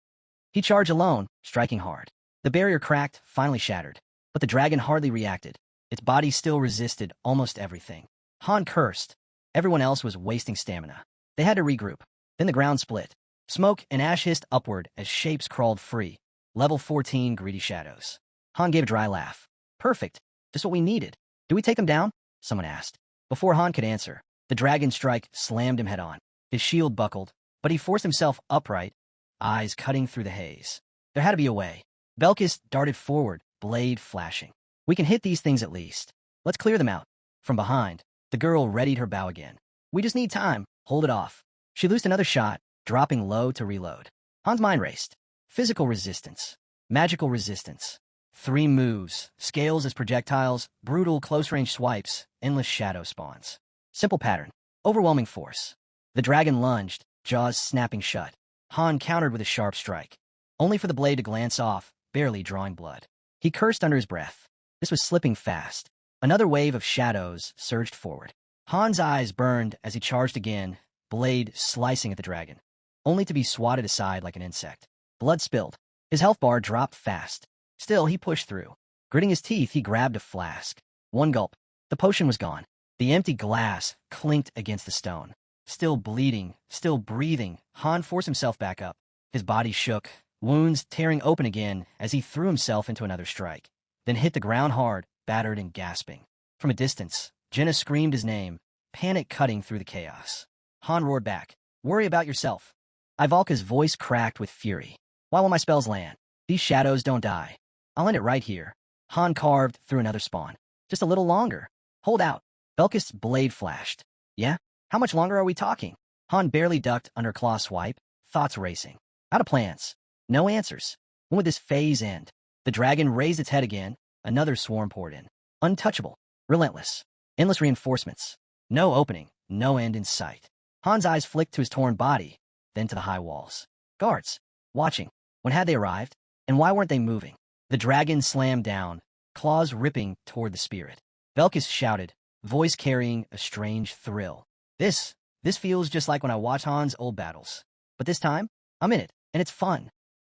He charged alone, striking hard. The barrier cracked, finally shattered. But the dragon hardly reacted. Its body still resisted almost everything. Han cursed. Everyone else was wasting stamina. They had to regroup. Then the ground split. Smoke and ash hissed upward as shapes crawled free. Level 14 greedy shadows. Han gave a dry laugh. Perfect. Just what we needed. Do we take them down? Someone asked. Before Han could answer, the dragon strike slammed him head-on. His shield buckled, but he forced himself upright, eyes cutting through the haze. There had to be a way. Belkis darted forward, blade flashing. We can hit these things at least. Let's clear them out. From behind, the girl readied her bow again. We just need time. Hold it off. She loosed another shot, dropping low to reload. Han's mind raced. Physical resistance. Magical resistance. 3 moves. Scales as projectiles. Brutal close-range swipes. Endless shadow spawns. Simple pattern. Overwhelming force. The dragon lunged, jaws snapping shut. Han countered with a sharp strike, only for the blade to glance off, barely drawing blood. He cursed under his breath. This was slipping fast. Another wave of shadows surged forward. Han's eyes burned as he charged again, blade slicing at the dragon, only to be swatted aside like an insect. Blood spilled. His health bar dropped fast. Still, he pushed through. Gritting his teeth, he grabbed a flask. One gulp. The potion was gone. The empty glass clinked against the stone. Still bleeding, still breathing, Han forced himself back up. His body shook, wounds tearing open again as he threw himself into another strike, then hit the ground hard, battered and gasping. From a distance, Jenna screamed his name, panic cutting through the chaos. Han roared back, "Worry about yourself." Ivalka's voice cracked with fury. "Why will my spells land? These shadows don't die. I'll end it right here." Han carved through another spawn. "Just a little longer. Hold out." Belkist's blade flashed. "Yeah? How much longer are we talking?" Han barely ducked under claw swipe, thoughts racing. Out of plans. No answers. When would this phase end? The dragon raised its head again. Another swarm poured in. Untouchable. Relentless. Endless reinforcements. No opening. no end in sight. Han's eyes flicked to his torn body, then to the high walls. Guards, watching. When had they arrived? And why weren't they moving? The dragon slammed down, claws ripping toward the spirit. Velkis shouted, voice carrying a strange thrill. This feels just like when I watch Han's old battles. But this time, I'm in it, and it's fun.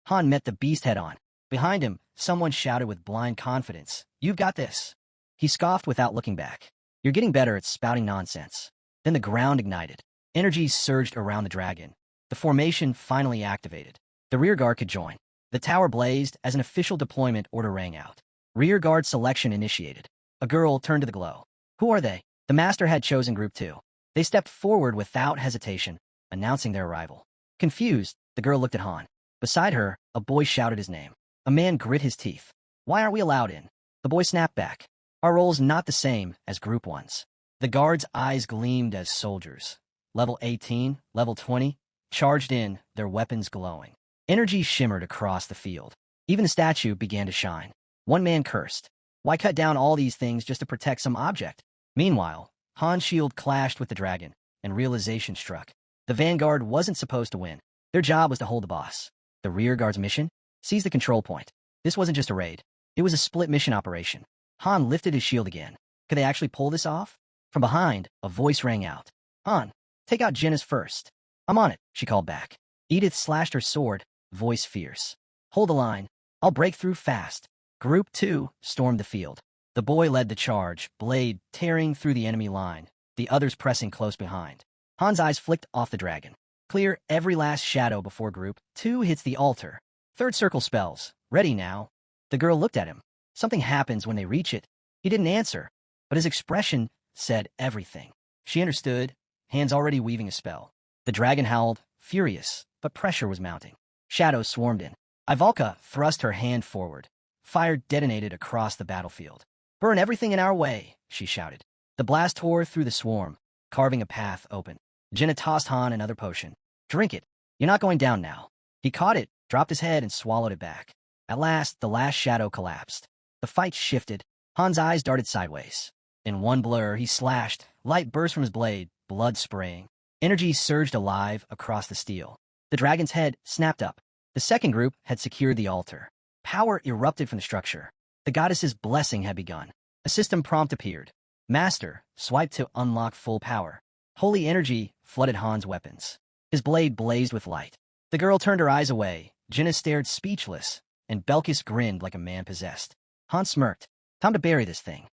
Han met the beast head-on. Behind him, someone shouted with blind confidence, "You've got this." He scoffed without looking back. "You're getting better at spouting nonsense." Then the ground ignited. Energy surged around the dragon. The formation finally activated. The rear guard could join. The tower blazed as an official deployment order rang out. Rear guard selection initiated. A girl turned to the glow. Who are they? The master had chosen Group 2. They stepped forward without hesitation, announcing their arrival. Confused, the girl looked at Han. Beside her, a boy shouted his name. A man grit his teeth. "Why aren't we allowed in?" The boy snapped back. "Our role's not the same as Group 1's. The guards' eyes gleamed as soldiers. Level 18, level 20, charged in, their weapons glowing. Energy shimmered across the field. Even the statue began to shine. One man cursed. Why cut down all these things just to protect some object? Meanwhile, Han's shield clashed with the dragon, and realization struck. The vanguard wasn't supposed to win. Their job was to hold the boss. The rear guard's mission? Seize the control point. This wasn't just a raid. It was a split mission operation. Han lifted his shield again. Could they actually pull this off? From behind, a voice rang out. "Han, take out Jenna's first." "I'm on it," she called back. Edith slashed her sword, voice fierce. "Hold the line. I'll break through fast." Group 2 stormed the field. The boy led the charge, blade tearing through the enemy line, the others pressing close behind. Han's eyes flicked off the dragon. Clear every last shadow before Group 2 hits the altar. Third circle spells. Ready now. The girl looked at him. Something happens when they reach it. He didn't answer, but his expression said everything. She understood, hands already weaving a spell. The dragon howled, furious, but pressure was mounting. Shadows swarmed in. Ivalka thrust her hand forward. Fire detonated across the battlefield. "Burn everything in our way," she shouted. The blast tore through the swarm, carving a path open. Jenna tossed Han another potion. "Drink it. You're not going down now." He caught it, dropped his head, and swallowed it back. At last, the last shadow collapsed. The fight shifted. Han's eyes darted sideways. In one blur, he slashed. Light burst from his blade, blood spraying. Energy surged alive across the steel. The dragon's head snapped up. The second group had secured the altar. Power erupted from the structure. The goddess's blessing had begun. A system prompt appeared. Master, swipe to unlock full power. Holy energy flooded Han's weapons. His blade blazed with light. The girl turned her eyes away. Jenna stared speechless, and Belkis grinned like a man possessed. Han smirked. Time to bury this thing.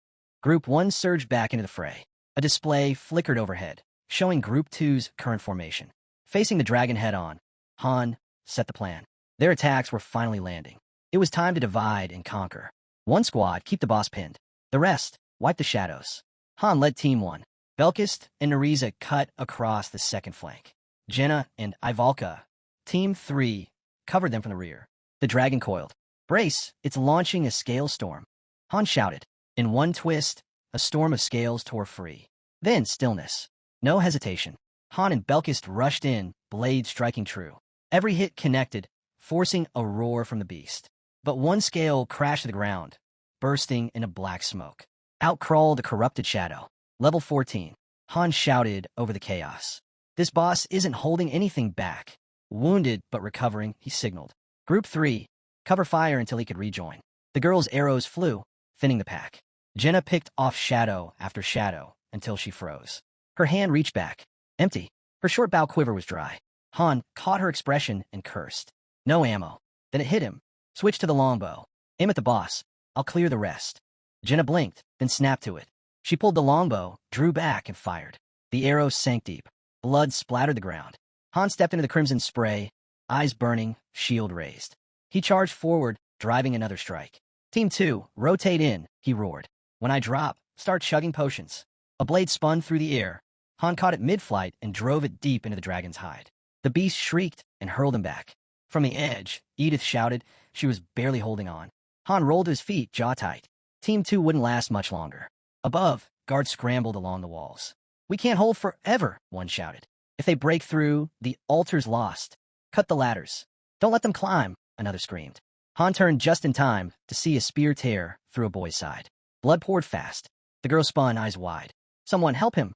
Group 1 surged back into the fray. A display flickered overhead, showing Group 2's current formation. Facing the dragon head-on, Han set the plan. Their attacks were finally landing. It was time to divide and conquer. One squad, keep the boss pinned. The rest, wipe the shadows. Han led Team 1. Belkis and Nariza cut across the second flank. Jenna and Ivalka, Team 3, covered them from the rear. The dragon coiled. "Brace, it's launching a scale storm." Han shouted. In one twist, a storm of scales tore free. Then stillness. No hesitation. Han and Belkis rushed in, blade striking true. Every hit connected, forcing a roar from the beast. But one scale crashed to the ground, bursting into black smoke. Out crawled a corrupted shadow. Level 14. Han shouted over the chaos. This boss isn't holding anything back. Wounded but recovering, he signaled. Group 3, cover fire until he could rejoin. The girl's arrows flew, thinning the pack. Jenna picked off shadow after shadow until she froze. Her hand reached back. Empty. Her short bow quiver was dry. Han caught her expression and cursed. No ammo. Then it hit him. Switch to the longbow. Aim at the boss. I'll clear the rest. Jenna blinked, then snapped to it. She pulled the longbow, drew back, and fired. The arrow sank deep. Blood splattered the ground. Han stepped into the crimson spray, eyes burning, shield raised. He charged forward, driving another strike. Team 2, rotate in, he roared. When I drop, start chugging potions. A blade spun through the air. Han caught it mid-flight and drove it deep into the dragon's hide. The beast shrieked and hurled him back. From the edge, Edith shouted. She was barely holding on. Han rolled to his feet, jaw tight. Team 2 wouldn't last much longer. Above, guards scrambled along the walls. "We can't hold forever," one shouted. "If they break through, the altar's lost. Cut the ladders. Don't let them climb," another screamed. Han turned just in time to see a spear tear through a boy's side. Blood poured fast. The girl spun, eyes wide. "Someone help him."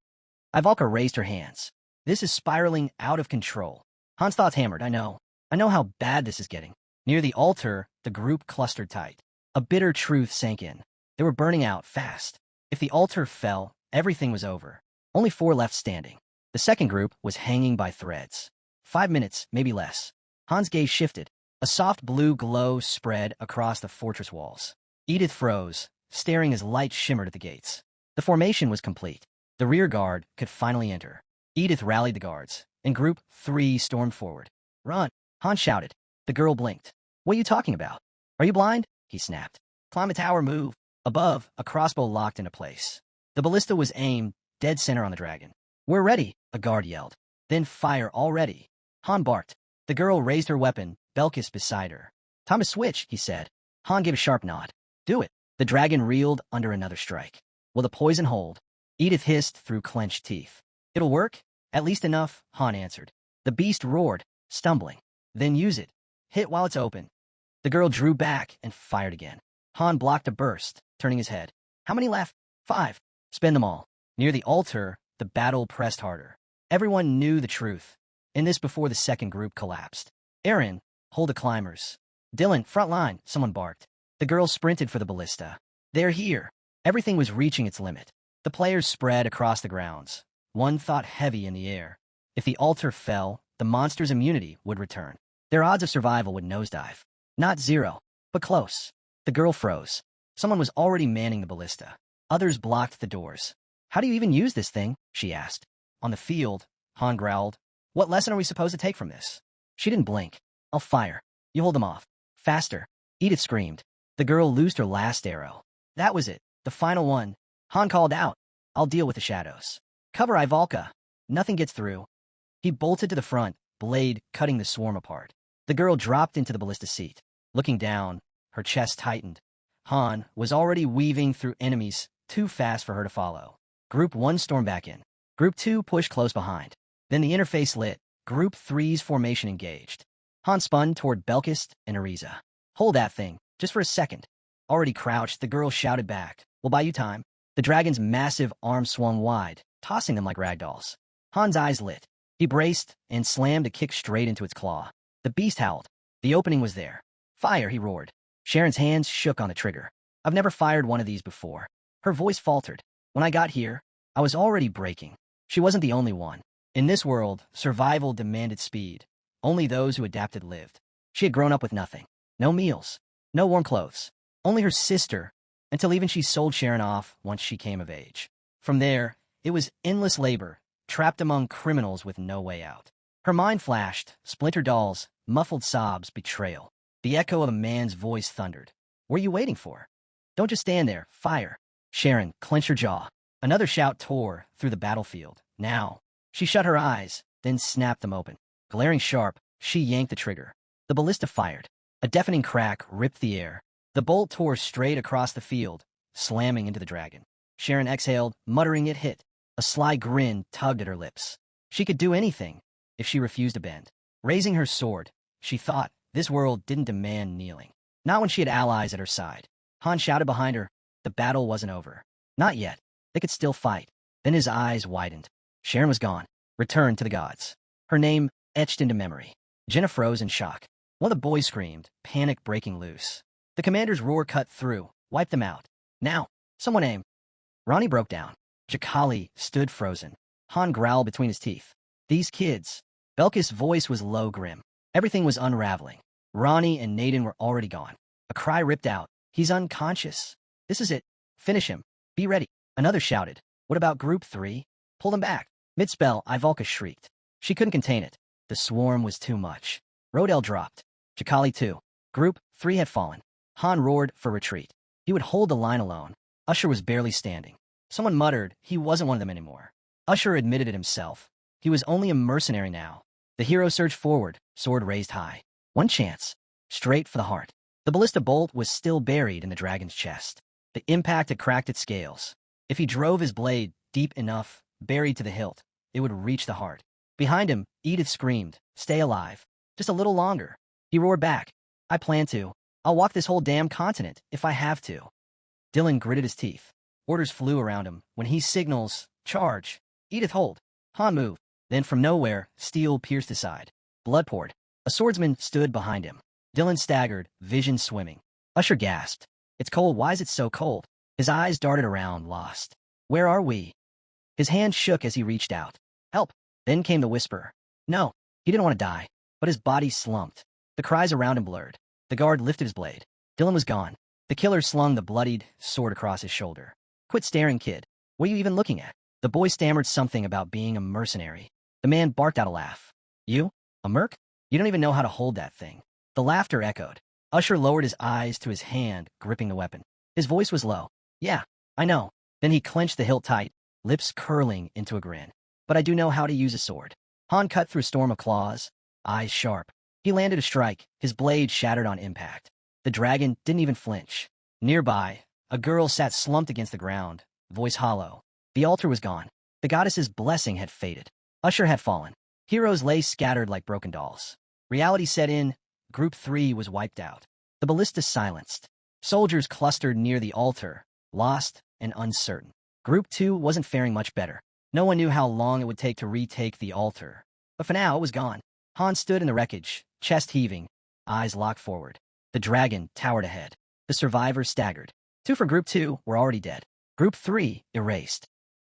Ivalka raised her hands. This is spiraling out of control. Han's thoughts hammered. I know how bad this is getting. Near the altar, the group clustered tight. A bitter truth sank in. They were burning out fast. If the altar fell, everything was over. Only 4 left standing. The second group was hanging by threads. 5 minutes, maybe less. Han's gaze shifted. A soft blue glow spread across the fortress walls. Edith froze, staring as light shimmered at the gates. The formation was complete. The rear guard could finally enter. Edith rallied the guards, and Group 3 stormed forward. Run! Han shouted. The girl blinked. What are you talking about? Are you blind? He snapped. Climb the tower, move. Above, a crossbow locked into place. The ballista was aimed dead center on the dragon. We're ready, a guard yelled. Then fire already. Han barked. The girl raised her weapon, Belkis beside her. Time to switch, he said. Han gave a sharp nod. Do it. The dragon reeled under another strike. Will the poison hold? Edith hissed through clenched teeth. It'll work? At least enough, Han answered. The beast roared, stumbling. Then use it. Hit while it's open. The girl drew back and fired again. Han blocked a burst, turning his head. How many left? 5. Spend them all. Near the altar, the battle pressed harder. Everyone knew the truth. And this before the second group collapsed. Aaron, hold the climbers. Dylan, front line, someone barked. The girls sprinted for the ballista. They're here. Everything was reaching its limit. The players spread across the grounds. One thought heavy in the air. If the altar fell, the monster's immunity would return. Their odds of survival would nosedive. Not 0, but close. The girl froze. Someone was already manning the ballista. Others blocked the doors. How do you even use this thing? She asked. On the field, Han growled. What lesson are we supposed to take from this? She didn't blink. I'll fire. You hold them off. Faster. Edith screamed. The girl loosed her last arrow. That was it. The final one. Han called out. I'll deal with the shadows. Cover Ivalka. Nothing gets through. He bolted to the front, blade cutting the swarm apart. The girl dropped into the ballista seat. Looking down, her chest tightened. Han was already weaving through enemies too fast for her to follow. Group 1 stormed back in. Group 2 pushed close behind. Then the interface lit. Group 3's formation engaged. Han spun toward Belkis and Ariza. Hold that thing, just for a second. Already crouched, the girl shouted back. We'll buy you time. The dragon's massive arm swung wide, tossing them like ragdolls. Han's eyes lit. He braced and slammed a kick straight into its claw. The beast howled. The opening was there. Fire, he roared. Sharon's hands shook on the trigger. I've never fired one of these before. Her voice faltered. When I got here, I was already breaking. She wasn't the only one. In this world, survival demanded speed. Only those who adapted lived. She had grown up with nothing. No meals. No warm clothes. Only her sister, until even she sold Sharon off once she came of age. From there, it was endless labor, trapped among criminals with no way out. Her mind flashed, splinter dolls, muffled sobs, betrayal. The echo of a man's voice thundered. What are you waiting for? Don't just stand there. Fire. Sharon clenched her jaw. Another shout tore through the battlefield. Now. She shut her eyes, then snapped them open. Glaring sharp, she yanked the trigger. The ballista fired. A deafening crack ripped the air. The bolt tore straight across the field, slamming into the dragon. Sharon exhaled, muttering it hit. A sly grin tugged at her lips. She could do anything if she refused to bend. Raising her sword, she thought this world didn't demand kneeling. Not when she had allies at her side. Han shouted behind her. The battle wasn't over. Not yet. They could still fight. Then his eyes widened. Sharon was gone. Returned to the gods. Her name etched into memory. Jenna froze in shock. One of the boys screamed, panic breaking loose. The commander's roar cut through, wiped them out. Now, someone aim. Ronnie broke down. Jakali stood frozen. Han growled between his teeth. These kids. Belkis' voice was low, grim. Everything was unraveling. Ronnie and Naden were already gone. A cry ripped out. He's unconscious. This is it. Finish him. Be ready. Another shouted. What about Group 3? Pull them back. Mid-spell, Ivalka shrieked. She couldn't contain it. The swarm was too much. Rodel dropped. Jakali too. Group 3 had fallen. Han roared for retreat. He would hold the line alone. Usher was barely standing. Someone muttered he wasn't one of them anymore. Usher admitted it himself. He was only a mercenary now. The hero surged forward, sword raised high. One chance. Straight for the heart. The ballista bolt was still buried in the dragon's chest. The impact had cracked its scales. If he drove his blade deep enough, buried to the hilt, it would reach the heart. Behind him, Edith screamed, "Stay alive. Just a little longer." He roared back, "I plan to. I'll walk this whole damn continent if I have to." Dylan gritted his teeth. Orders flew around him. When he signals, charge, Edith, hold. Han moved. Then from nowhere, steel pierced his side. Blood poured. A swordsman stood behind him. Dylan staggered, vision swimming. Usher gasped. It's cold. Why is it so cold? His eyes darted around, lost. Where are we? His hand shook as he reached out. Help. Then came the whisper. No. He didn't want to die, but his body slumped. The cries around him blurred. The guard lifted his blade. Dylan was gone. The killer slung the bloodied sword across his shoulder. Quit staring, kid. What are you even looking at? The boy stammered something about being a mercenary. The man barked out a laugh. You? A merc? You don't even know how to hold that thing. The laughter echoed. Usher lowered his eyes to his hand, gripping the weapon. His voice was low. Yeah, I know. Then he clenched the hilt tight, lips curling into a grin. But I do know how to use a sword. Han cut through a storm of claws, eyes sharp. He landed a strike, his blade shattered on impact. The dragon didn't even flinch. Nearby, a girl sat slumped against the ground, voice hollow. The altar was gone. The goddess's blessing had faded. Usher had fallen. Heroes lay scattered like broken dolls. Reality set in. Group 3 was wiped out. The ballista silenced. Soldiers clustered near the altar, lost and uncertain. Group 2 wasn't faring much better. No one knew how long it would take to retake the altar. But for now, it was gone. Han stood in the wreckage, chest heaving, eyes locked forward. The dragon towered ahead. The survivors staggered. 2 for Group 2 were already dead. Group 3 erased.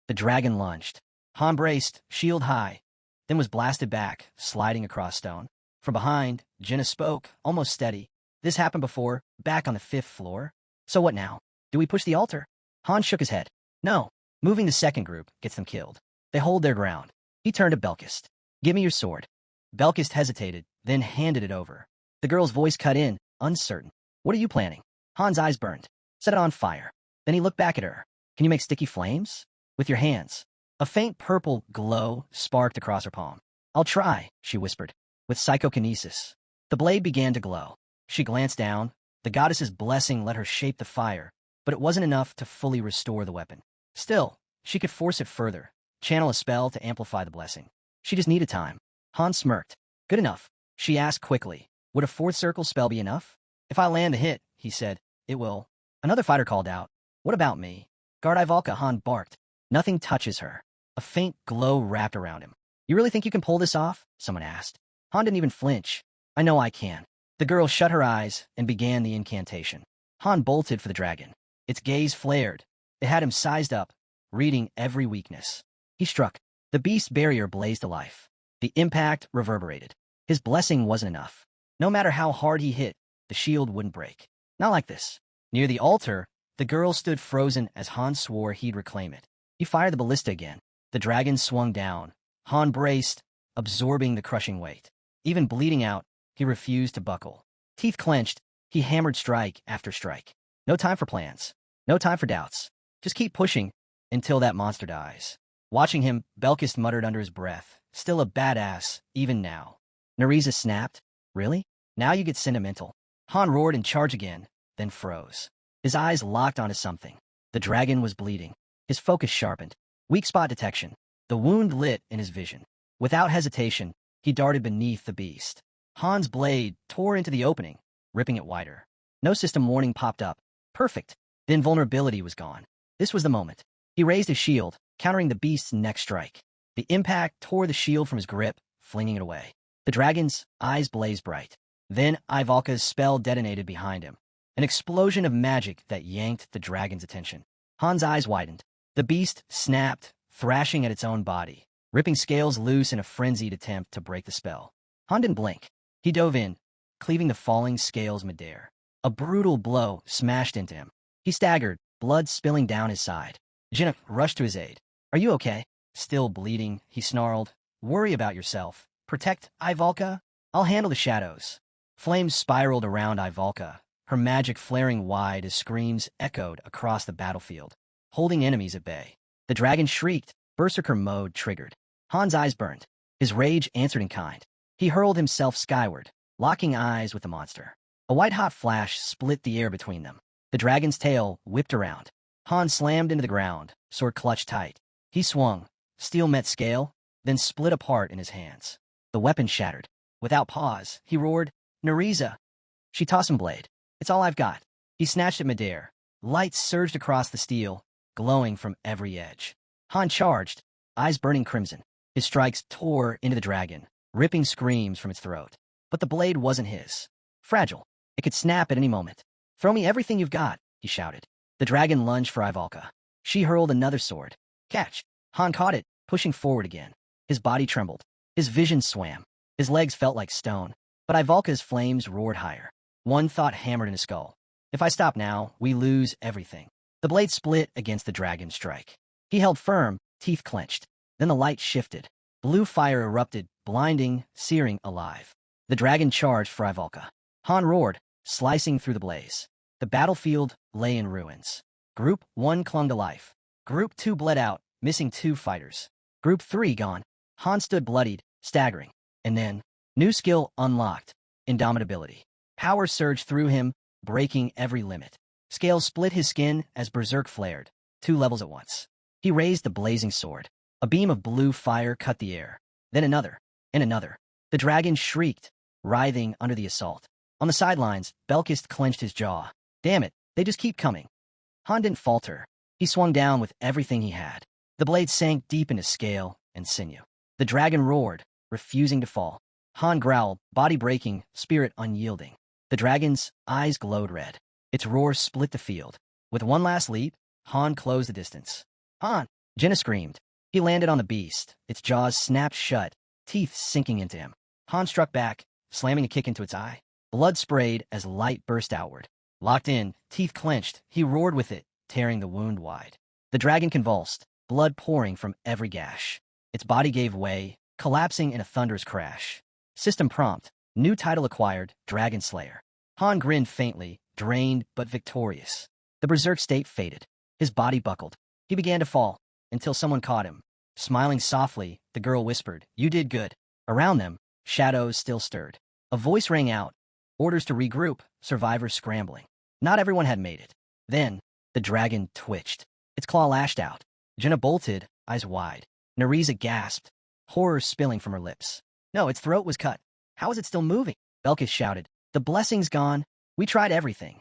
The dragon lunged. Han braced, shield high, then was blasted back, sliding across stone. From behind, Jenna spoke, almost steady. This happened before, back on the 5th floor. So what now? Do we push the altar? Han shook his head. No. Moving the second group gets them killed. They hold their ground. He turned to Belkist. Give me your sword. Belkist hesitated, then handed it over. The girl's voice cut in, uncertain. What are you planning? Han's eyes burned. Set it on fire. Then he looked back at her. Can you make sticky flames? With your hands. A faint purple glow sparked across her palm. I'll try, she whispered. With psychokinesis. The blade began to glow. She glanced down. The goddess's blessing let her shape the fire, but it wasn't enough to fully restore the weapon. Still, she could force it further, channel a spell to amplify the blessing. She just needed time. Han smirked. Good enough, she asked quickly. Would a 4th circle spell be enough? If I land the hit, he said, it will. Another fighter called out. What about me? Guard Ivalka, Han barked. Nothing touches her. A faint glow wrapped around him. You really think you can pull this off? Someone asked. Han didn't even flinch. I know I can. The girl shut her eyes and began the incantation. Han bolted for the dragon. Its gaze flared. It had him sized up, reading every weakness. He struck. The beast's barrier blazed to life. The impact reverberated. His blessing wasn't enough. No matter how hard he hit, the shield wouldn't break. Not like this. Near the altar, the girl stood frozen as Han swore he'd reclaim it. He fired the ballista again. The dragon swung down. Han braced, absorbing the crushing weight. Even bleeding out, he refused to buckle. Teeth clenched, he hammered strike after strike. No time for plans. No time for doubts. Just keep pushing until that monster dies. Watching him, Belkist muttered under his breath. Still a badass, even now. Nereza snapped. Really? Now you get sentimental. Han roared and charged again, then froze. His eyes locked onto something. The dragon was bleeding. His focus sharpened. Weak spot detection. The wound lit in his vision. Without hesitation, he darted beneath the beast. Han's blade tore into the opening, ripping it wider. No system warning popped up. Perfect. The invulnerability was gone. This was the moment. He raised his shield, countering the beast's next strike. The impact tore the shield from his grip, flinging it away. The dragon's eyes blazed bright. Then Ivalka's spell detonated behind him. An explosion of magic that yanked the dragon's attention. Han's eyes widened. The beast snapped, thrashing at its own body, ripping scales loose in a frenzied attempt to break the spell. Han didn't blink. He dove in, cleaving the falling scales midair. A brutal blow smashed into him. He staggered, blood spilling down his side. Jenna rushed to his aid. Are you okay? Still bleeding, he snarled. Worry about yourself. Protect Ivalka? I'll handle the shadows. Flames spiraled around Ivalka, her magic flaring wide as screams echoed across the battlefield, holding enemies at bay. The dragon shrieked, berserker mode triggered. Han's eyes burned. His rage answered in kind. He hurled himself skyward, locking eyes with the monster. A white-hot flash split the air between them. The dragon's tail whipped around. Han slammed into the ground, sword clutched tight. He swung. Steel met scale, then split apart in his hands. The weapon shattered. Without pause, he roared, Nereza! She tossed him blade. It's all I've got. He snatched at midair. Light surged across the steel, glowing from every edge. Han charged. eyes burning crimson. His strikes tore into the dragon, ripping screams from its throat. But the blade wasn't his. Fragile. It could snap at any moment. "Throw me everything you've got," he shouted. The dragon lunged for Ivalka. She hurled another sword. Catch! Han caught it, pushing forward again. His body trembled. His vision swam. His legs felt like stone. But Ivalka's flames roared higher. One thought hammered in his skull. If I stop now, we lose everything. The blade split against the dragon's strike. He held firm, teeth clenched. Then the light shifted. Blue fire erupted, blinding, searing alive. The dragon charged for Ivalka. Han roared, slicing through the blaze. The battlefield lay in ruins. Group 1 clung to life. Group 2 bled out, missing 2 fighters. Group 3 gone. Han stood bloodied, staggering. And then, new skill unlocked. Indomitability. Power surged through him, breaking every limit. Scales split his skin as Berserk flared, 2 levels at once. He raised the blazing sword. A beam of blue fire cut the air. Then another, and another. The dragon shrieked, writhing under the assault. On the sidelines, Belkist clenched his jaw. Damn it, they just keep coming. Han didn't falter. He swung down with everything he had. The blade sank deep into scale and sinew. The dragon roared, refusing to fall. Han growled, body breaking, spirit unyielding. The dragon's eyes glowed red. Its roar split the field. With one last leap, Han closed the distance. Han! Jenna screamed. He landed on the beast. Its jaws snapped shut, teeth sinking into him. Han struck back, slamming a kick into its eye. Blood sprayed as light burst outward. Locked in, teeth clenched, he roared with it, tearing the wound wide. The dragon convulsed, blood pouring from every gash. Its body gave way, collapsing in a thunderous crash. System prompt. New title acquired, Dragon Slayer. Han grinned faintly, drained but victorious. The berserk state faded. His body buckled. He began to fall, until someone caught him. Smiling softly, the girl whispered, "You did good." Around them, shadows still stirred. A voice rang out. Orders to regroup, survivors scrambling. Not everyone had made it. Then, the dragon twitched. Its claw lashed out. Jenna bolted, eyes wide. Nereza gasped, horror spilling from her lips. No, its throat was cut. How is it still moving? Belkis shouted. The blessing's gone. We tried everything.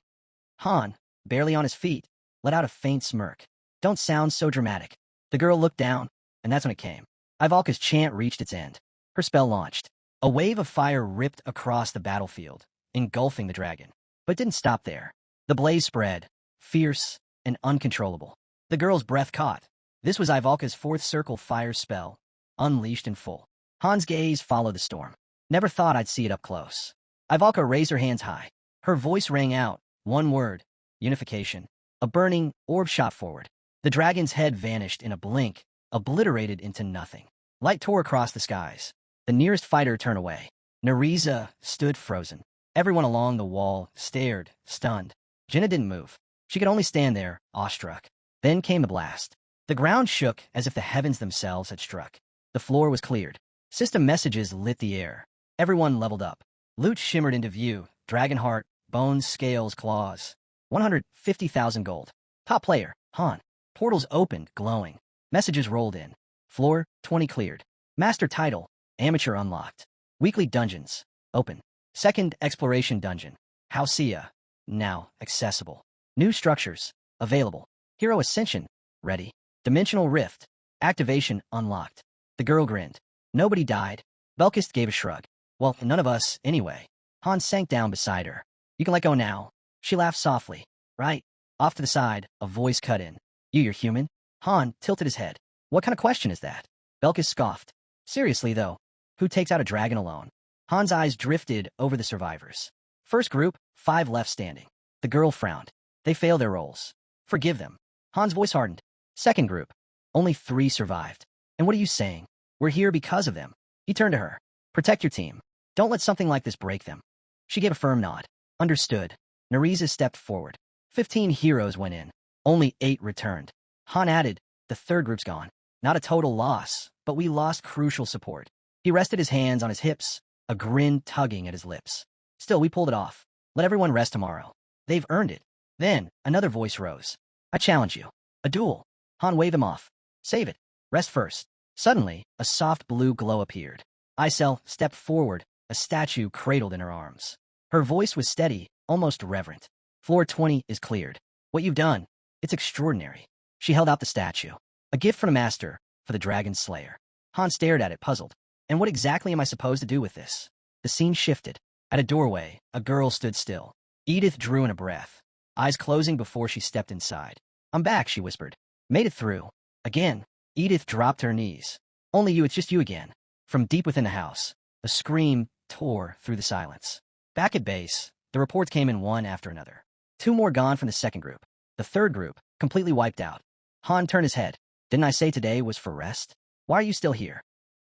Han, barely on his feet, let out a faint smirk. Don't sound so dramatic. The girl looked down, and that's when it came. Ivalka's chant reached its end. Her spell launched. A wave of fire ripped across the battlefield, engulfing the dragon. But didn't stop there. The blaze spread, fierce and uncontrollable. The girl's breath caught. This was Ivalka's 4th circle fire spell, unleashed in full. Han's gaze followed the storm. Never thought I'd see it up close. Ivalka raised her hands high. Her voice rang out, one word, unification. A burning orb shot forward. The dragon's head vanished in a blink, obliterated into nothing. Light tore across the skies. The nearest fighter turned away. Nereza stood frozen. Everyone along the wall stared, stunned. Jenna didn't move. She could only stand there, awestruck. Then came the blast. The ground shook as if the heavens themselves had struck. The floor was cleared. System messages lit the air. Everyone leveled up. Loot shimmered into view. Dragon heart, bones, scales, claws. 150,000 gold. Top player, Han. Portals opened, glowing. Messages rolled in. Floor, 20 cleared. Master title, amateur unlocked. Weekly dungeons, open. Second exploration dungeon, Hausia, now accessible. New structures, available. Hero Ascension, ready. Dimensional Rift, activation unlocked. The girl grinned. Nobody died. Belkist gave a shrug. Well, none of us, anyway. Han sank down beside her. You can let go now. She laughed softly. Right. Off to the side, a voice cut in. You're human? Han tilted his head. What kind of question is that? Belkis scoffed. Seriously, though, who takes out a dragon alone? Han's eyes drifted over the survivors. First group, 5 left standing. The girl frowned. They failed their roles. Forgive them. Han's voice hardened. Second group, only 3 survived. And what are you saying? We're here because of them. He turned to her. Protect your team. Don't let something like this break them. She gave a firm nod. Understood. Nereza stepped forward. 15 heroes went in. Only 8 returned. Han added, the third group's gone. Not a total loss, but we lost crucial support. He rested his hands on his hips, a grin tugging at his lips. Still, we pulled it off. Let everyone rest tomorrow. They've earned it. Then, another voice rose. I challenge you. A duel. Han waved him off. Save it. Rest first. Suddenly, a soft blue glow appeared. Isel stepped forward, a statue cradled in her arms. Her voice was steady, almost reverent. Floor 20 is cleared. What you've done, it's extraordinary. She held out the statue. A gift from the master, for the Dragon Slayer. Han stared at it, puzzled. And what exactly am I supposed to do with this? The scene shifted. At a doorway, a girl stood still. Edith drew in a breath, eyes closing before she stepped inside. I'm back, she whispered. Made it through. Again. Edith dropped to her knees. Only you, it's just you again. From deep within the house, a scream tore through the silence. Back at base, the reports came in one after another. 2 more gone from the second group. The third group, completely wiped out. Han turned his head. Didn't I say today was for rest? Why are you still here?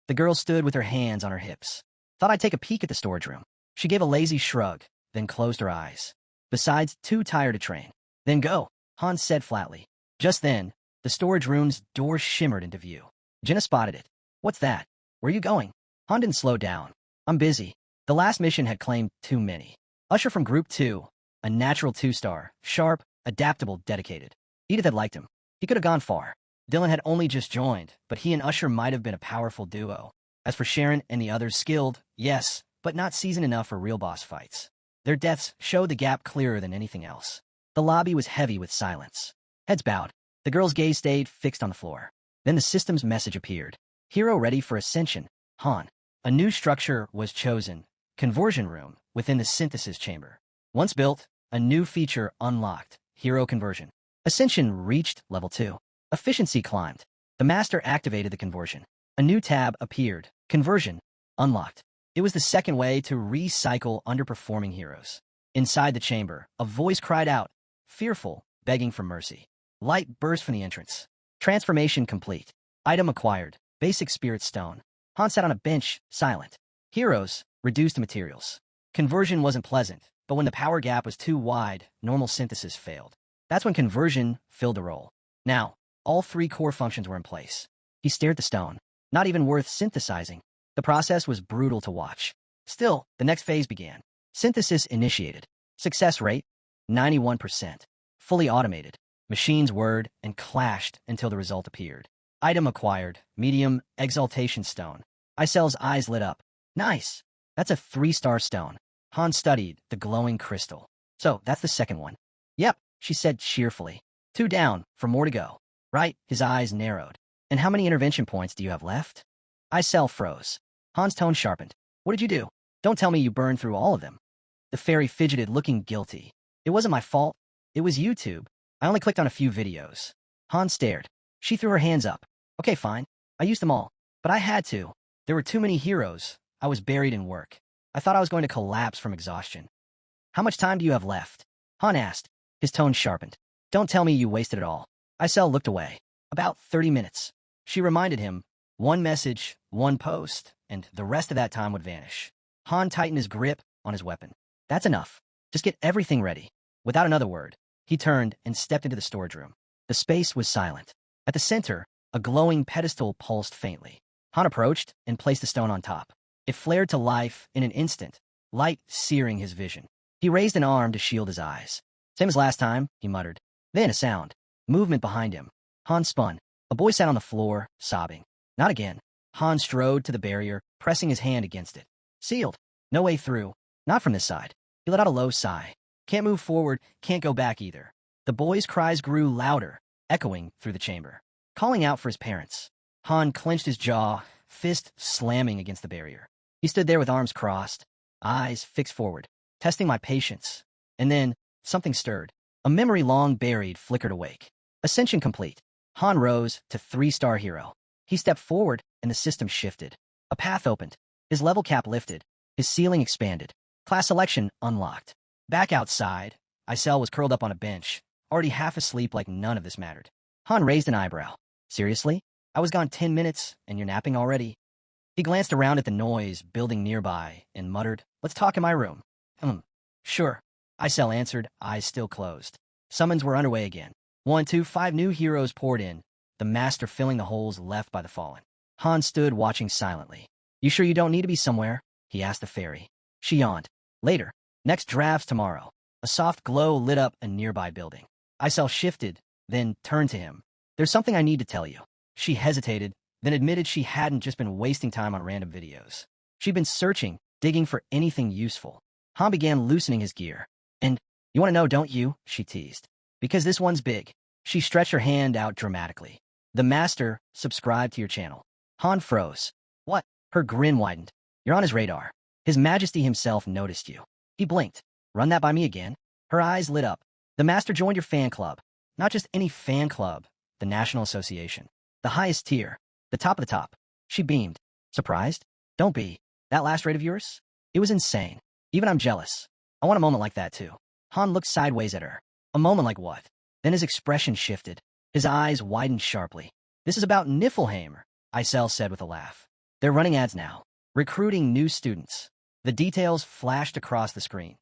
The girl stood with her hands on her hips. Thought I'd take a peek at the storage room. She gave a lazy shrug, then closed her eyes. Besides, too tired to train. Then go, Han said flatly. Just then, the storage room's door shimmered into view. Jenna spotted it. What's that? Where are you going? Han didn't slow down. I'm busy. The last mission had claimed too many. Usher from Group 2, a natural 2-star, sharp, adaptable, dedicated. Edith had liked him. He could have gone far. Dylan had only just joined, but he and Usher might have been a powerful duo. As for Sharon and the others, skilled, yes, but not seasoned enough for real boss fights. Their deaths showed the gap clearer than anything else. The lobby was heavy with silence. Heads bowed. The girl's gaze stayed fixed on the floor. Then the system's message appeared. Hero ready for ascension. Han. A new structure was chosen. Conversion room within the synthesis chamber. Once built, a new feature unlocked. Hero conversion. Ascension reached level 2. Efficiency climbed. The master activated the conversion. A new tab appeared. Conversion. Unlocked. It was the second way to recycle underperforming heroes. Inside the chamber, a voice cried out, fearful, begging for mercy. Light burst from the entrance. Transformation complete. Item acquired. Basic spirit stone. Han sat on a bench, silent. Heroes, reduced to materials. Conversion wasn't pleasant, but when the power gap was too wide, normal synthesis failed. That's when conversion filled the role. Now, all 3 core functions were in place. He stared at the stone. Not even worth synthesizing. The process was brutal to watch. Still, the next phase began. Synthesis initiated. Success rate, 91%. Fully automated. Machines whirred and clashed until the result appeared. Item acquired. Medium exaltation stone. Icel's eyes lit up. Nice. That's a 3-star stone. Han studied the glowing crystal. So, that's the second one. Yep, she said cheerfully. 2 down, for more to go. Right, his eyes narrowed. And how many intervention points do you have left? Icel froze. Han's tone sharpened. What did you do? Don't tell me you burned through all of them. The fairy fidgeted, looking guilty. It wasn't my fault. It was YouTube. I only clicked on a few videos. Han stared. She threw her hands up. Okay, fine. I used them all. But I had to. There were too many heroes. I was buried in work. I thought I was going to collapse from exhaustion. How much time do you have left? Han asked. His tone sharpened. Don't tell me you wasted it all. Icel looked away. About 30 minutes. She reminded him. 1 message, 1 post, and the rest of that time would vanish. Han tightened his grip on his weapon. That's enough. Just get everything ready. Without another word, he turned and stepped into the storage room. The space was silent. At the center, a glowing pedestal pulsed faintly. Han approached and placed the stone on top. It flared to life in an instant, light searing his vision. He raised an arm to shield his eyes. Same as last time, he muttered. Then a sound. Movement behind him. Han spun. A boy sat on the floor, sobbing. Not again. Han strode to the barrier, pressing his hand against it. Sealed. No way through. Not from this side. He let out a low sigh. Can't move forward, can't go back either. The boy's cries grew louder, echoing through the chamber, calling out for his parents. Han clenched his jaw, fist slamming against the barrier. He stood there with arms crossed, eyes fixed forward, testing my patience. And then, something stirred. A memory long buried flickered awake. Ascension complete. Han rose to 3-star hero. He stepped forward, and the system shifted. A path opened. His level cap lifted. His ceiling expanded. Class selection unlocked. Back outside, Icel was curled up on a bench, already half asleep like none of this mattered. Han raised an eyebrow. Seriously? I was gone 10 minutes, and you're napping already? He glanced around at the noise building nearby and muttered, Let's talk in my room. Sure. Icel answered, eyes still closed. Summons were underway again. 1, 2, 5 new heroes poured in, the master filling the holes left by the fallen. Han stood watching silently. You sure you don't need to be somewhere? He asked the fairy. She yawned. Later. Next drafts tomorrow. A soft glow lit up a nearby building. Icel shifted, then turned to him. There's something I need to tell you. She hesitated, then admitted she hadn't just been wasting time on random videos. She'd been searching, digging for anything useful. Han began loosening his gear. And, you want to know, don't you? She teased. Because this one's big. She stretched her hand out dramatically. The master subscribed to your channel. Han froze. What? Her grin widened. You're on his radar. His Majesty himself noticed you. He blinked. Run that by me again? Her eyes lit up. The master joined your fan club. Not just any fan club, the National Association. The highest tier. The top of the top. She beamed. Surprised? Don't be. That last raid of yours? It was insane. Even I'm jealous. I want a moment like that too. Han looked sideways at her. A moment like what? Then his expression shifted. His eyes widened sharply. This is about Niflheimer, Isel said with a laugh. They're running ads now. Recruiting new students. The details flashed across the screen.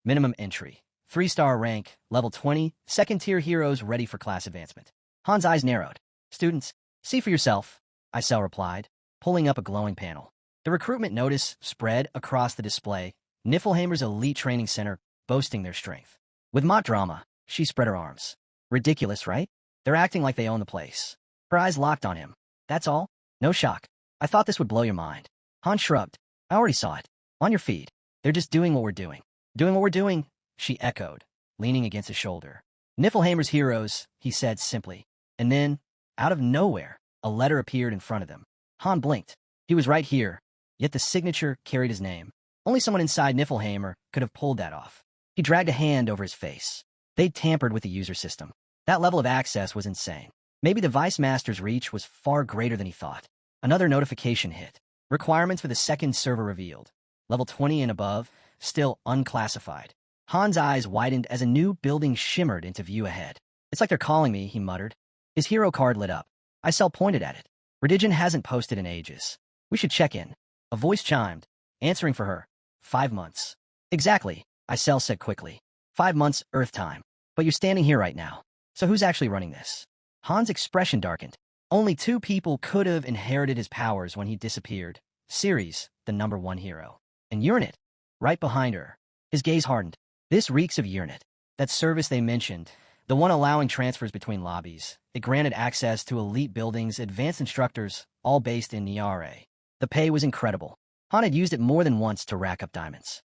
Minimum entry. 3-star rank, level 20, second-tier heroes ready for class advancement. Han's eyes narrowed. Students, see for yourself, Isel replied, pulling up a glowing panel. The recruitment notice spread across the display, Niflheimer's elite training center boasting their strength. With mock drama, she spread her arms. Ridiculous, right? They're acting like they own the place. Her eyes locked on him. That's all? No shock. I thought this would blow your mind. Han shrugged. I already saw it. On your feed. They're just doing what we're doing. Doing what we're doing, she echoed, leaning against his shoulder. Niflheimer's heroes, he said simply. And then, out of nowhere, a letter appeared in front of them. Han blinked. He was right here, yet the signature carried his name. Only someone inside Niflheimer could have pulled that off. He dragged a hand over his face. They'd tampered with the user system. That level of access was insane. Maybe the Vice Master's reach was far greater than he thought. Another notification hit. Requirements for the second server revealed. Level 20 and above, still unclassified. Han's eyes widened as a new building shimmered into view ahead. It's like they're calling me, he muttered. His hero card lit up. Isel pointed at it. Redigen hasn't posted in ages. We should check in. A voice chimed, answering for her. 5 months. Exactly, Isel said quickly. 5 months Earth time. But you're standing here right now. So who's actually running this? Han's expression darkened. Only 2 people could have inherited his powers when he disappeared. Ceres, the #1 hero. And Urnit, right behind her. His gaze hardened. This reeks of Urnit. That service they mentioned, the one allowing transfers between lobbies. It granted access to elite buildings, advanced instructors, all based in Niare. The pay was incredible. Han had used it more than once to rack up diamonds.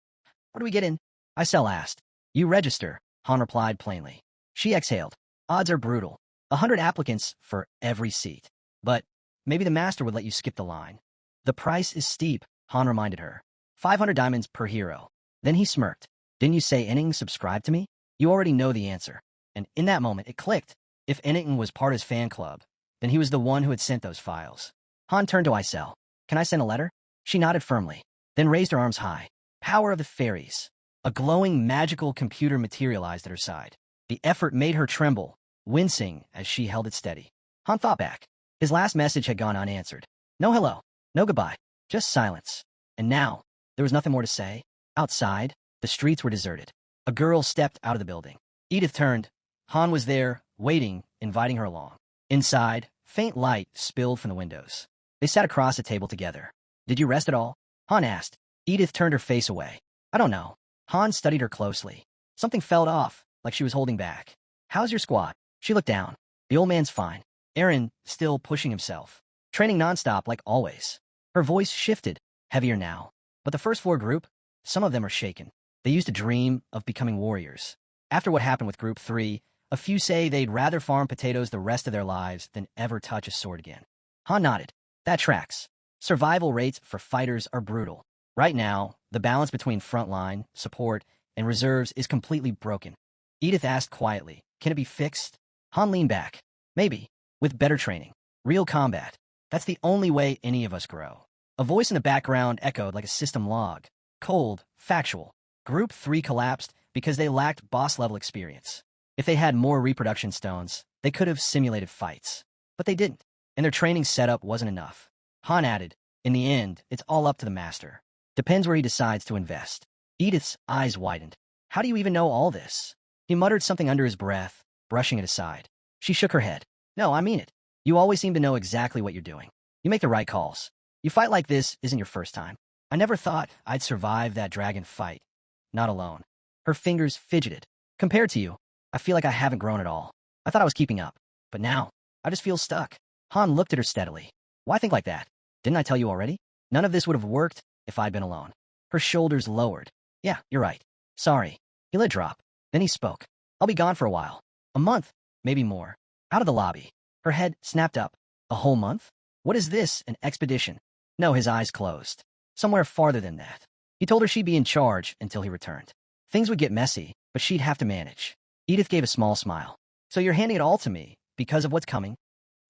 Where do we get in? Isel asked. You register, Han replied plainly. She exhaled. Odds are brutal. 100 applicants for every seat. But maybe the master would let you skip the line. The price is steep, Han reminded her. 500 diamonds per hero. Then he smirked. Didn't you say Enning subscribed to me? You already know the answer. And in that moment, it clicked. If Enning was part of his fan club, then he was the one who had sent those files. Han turned to Isel. Can I send a letter? She nodded firmly, then raised her arms high. Power of the fairies. A glowing, magical computer materialized at her side. The effort made her tremble, wincing as she held it steady. Han thought back. His last message had gone unanswered. No hello, no goodbye, just silence. And now, there was nothing more to say. Outside, the streets were deserted. A girl stepped out of the building. Edith turned. Han was there, waiting, inviting her along. Inside, faint light spilled from the windows. They sat across a table together. Did you rest at all? Han asked. Edith turned her face away. I don't know. Han studied her closely. Something felt off, like she was holding back. How's your squad? She looked down. The old man's fine. Aaron, still pushing himself. Training nonstop like always. Her voice shifted, heavier now. But the first 4 group, some of them are shaken. They used to dream of becoming warriors. After what happened with Group 3, a few say they'd rather farm potatoes the rest of their lives than ever touch a sword again. Han nodded. That tracks. Survival rates for fighters are brutal. Right now, the balance between frontline, support, and reserves is completely broken. Edith asked quietly, can it be fixed? Han leaned back. Maybe. With better training. Real combat. That's the only way any of us grow. A voice in the background echoed like a system log. Cold, factual. Group 3 collapsed because they lacked boss-level experience. If they had more reproduction stones, they could have simulated fights. But they didn't, and their training setup wasn't enough. Han added, in the end, it's all up to the master. Depends where he decides to invest. Edith's eyes widened. How do you even know all this? He muttered something under his breath, brushing it aside. She shook her head. No, I mean it. You always seem to know exactly what you're doing. You make the right calls. You fight like this isn't your first time. I never thought I'd survive that dragon fight. Not alone. Her fingers fidgeted. Compared to you, I feel like I haven't grown at all. I thought I was keeping up. But now, I just feel stuck. Han looked at her steadily. Why think like that? Didn't I tell you already? None of this would have worked if I'd been alone. Her shoulders lowered. Yeah, you're right. Sorry. He let drop. Then he spoke. I'll be gone for a while. A month, maybe more. Out of the lobby. Her head snapped up. A whole month? What is this, an expedition? No, his eyes closed. Somewhere farther than that. He told her she'd be in charge until he returned. Things would get messy, but she'd have to manage. Edith gave a small smile. So you're handing it all to me, because of what's coming?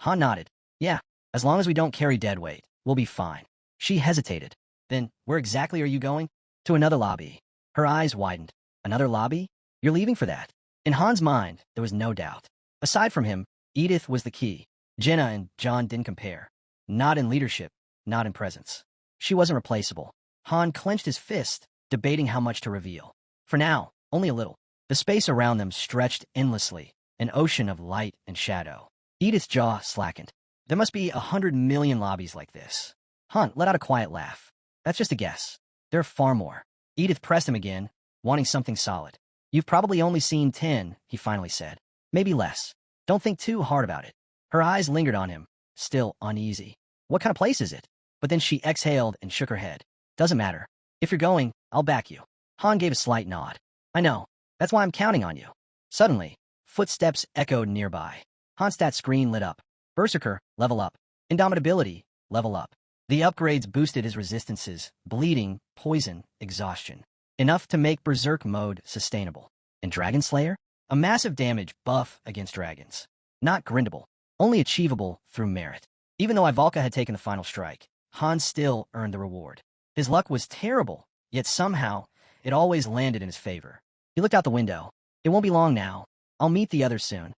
Han nodded. Yeah, as long as we don't carry dead weight, we'll be fine. She hesitated. Then, where exactly are you going? To another lobby. Her eyes widened. Another lobby? You're leaving for that? In Han's mind, there was no doubt. Aside from him, Edith was the key. Jenna and John didn't compare. Not in leadership, not in presence. She wasn't replaceable. Han clenched his fist, debating how much to reveal. For now, only a little. The space around them stretched endlessly, an ocean of light and shadow. Edith's jaw slackened. There must be 100 million lobbies like this. Han let out a quiet laugh. That's just a guess. There are far more. Edith pressed him again, wanting something solid. You've probably only seen 10, he finally said. Maybe less. Don't think too hard about it. Her eyes lingered on him, still uneasy. What kind of place is it? But then she exhaled and shook her head. Doesn't matter. If you're going, I'll back you. Han gave a slight nod. I know. That's why I'm counting on you. Suddenly, footsteps echoed nearby. Han's stat screen lit up. Berserker, level up. Indomitability, level up. The upgrades boosted his resistances, bleeding, poison, exhaustion. Enough to make Berserk mode sustainable. And Dragon Slayer? A massive damage buff against dragons. Not grindable, only achievable through merit. Even though Ivalka had taken the final strike, Han still earned the reward. His luck was terrible, yet somehow, it always landed in his favor. He looked out the window. It won't be long now. I'll meet the others soon.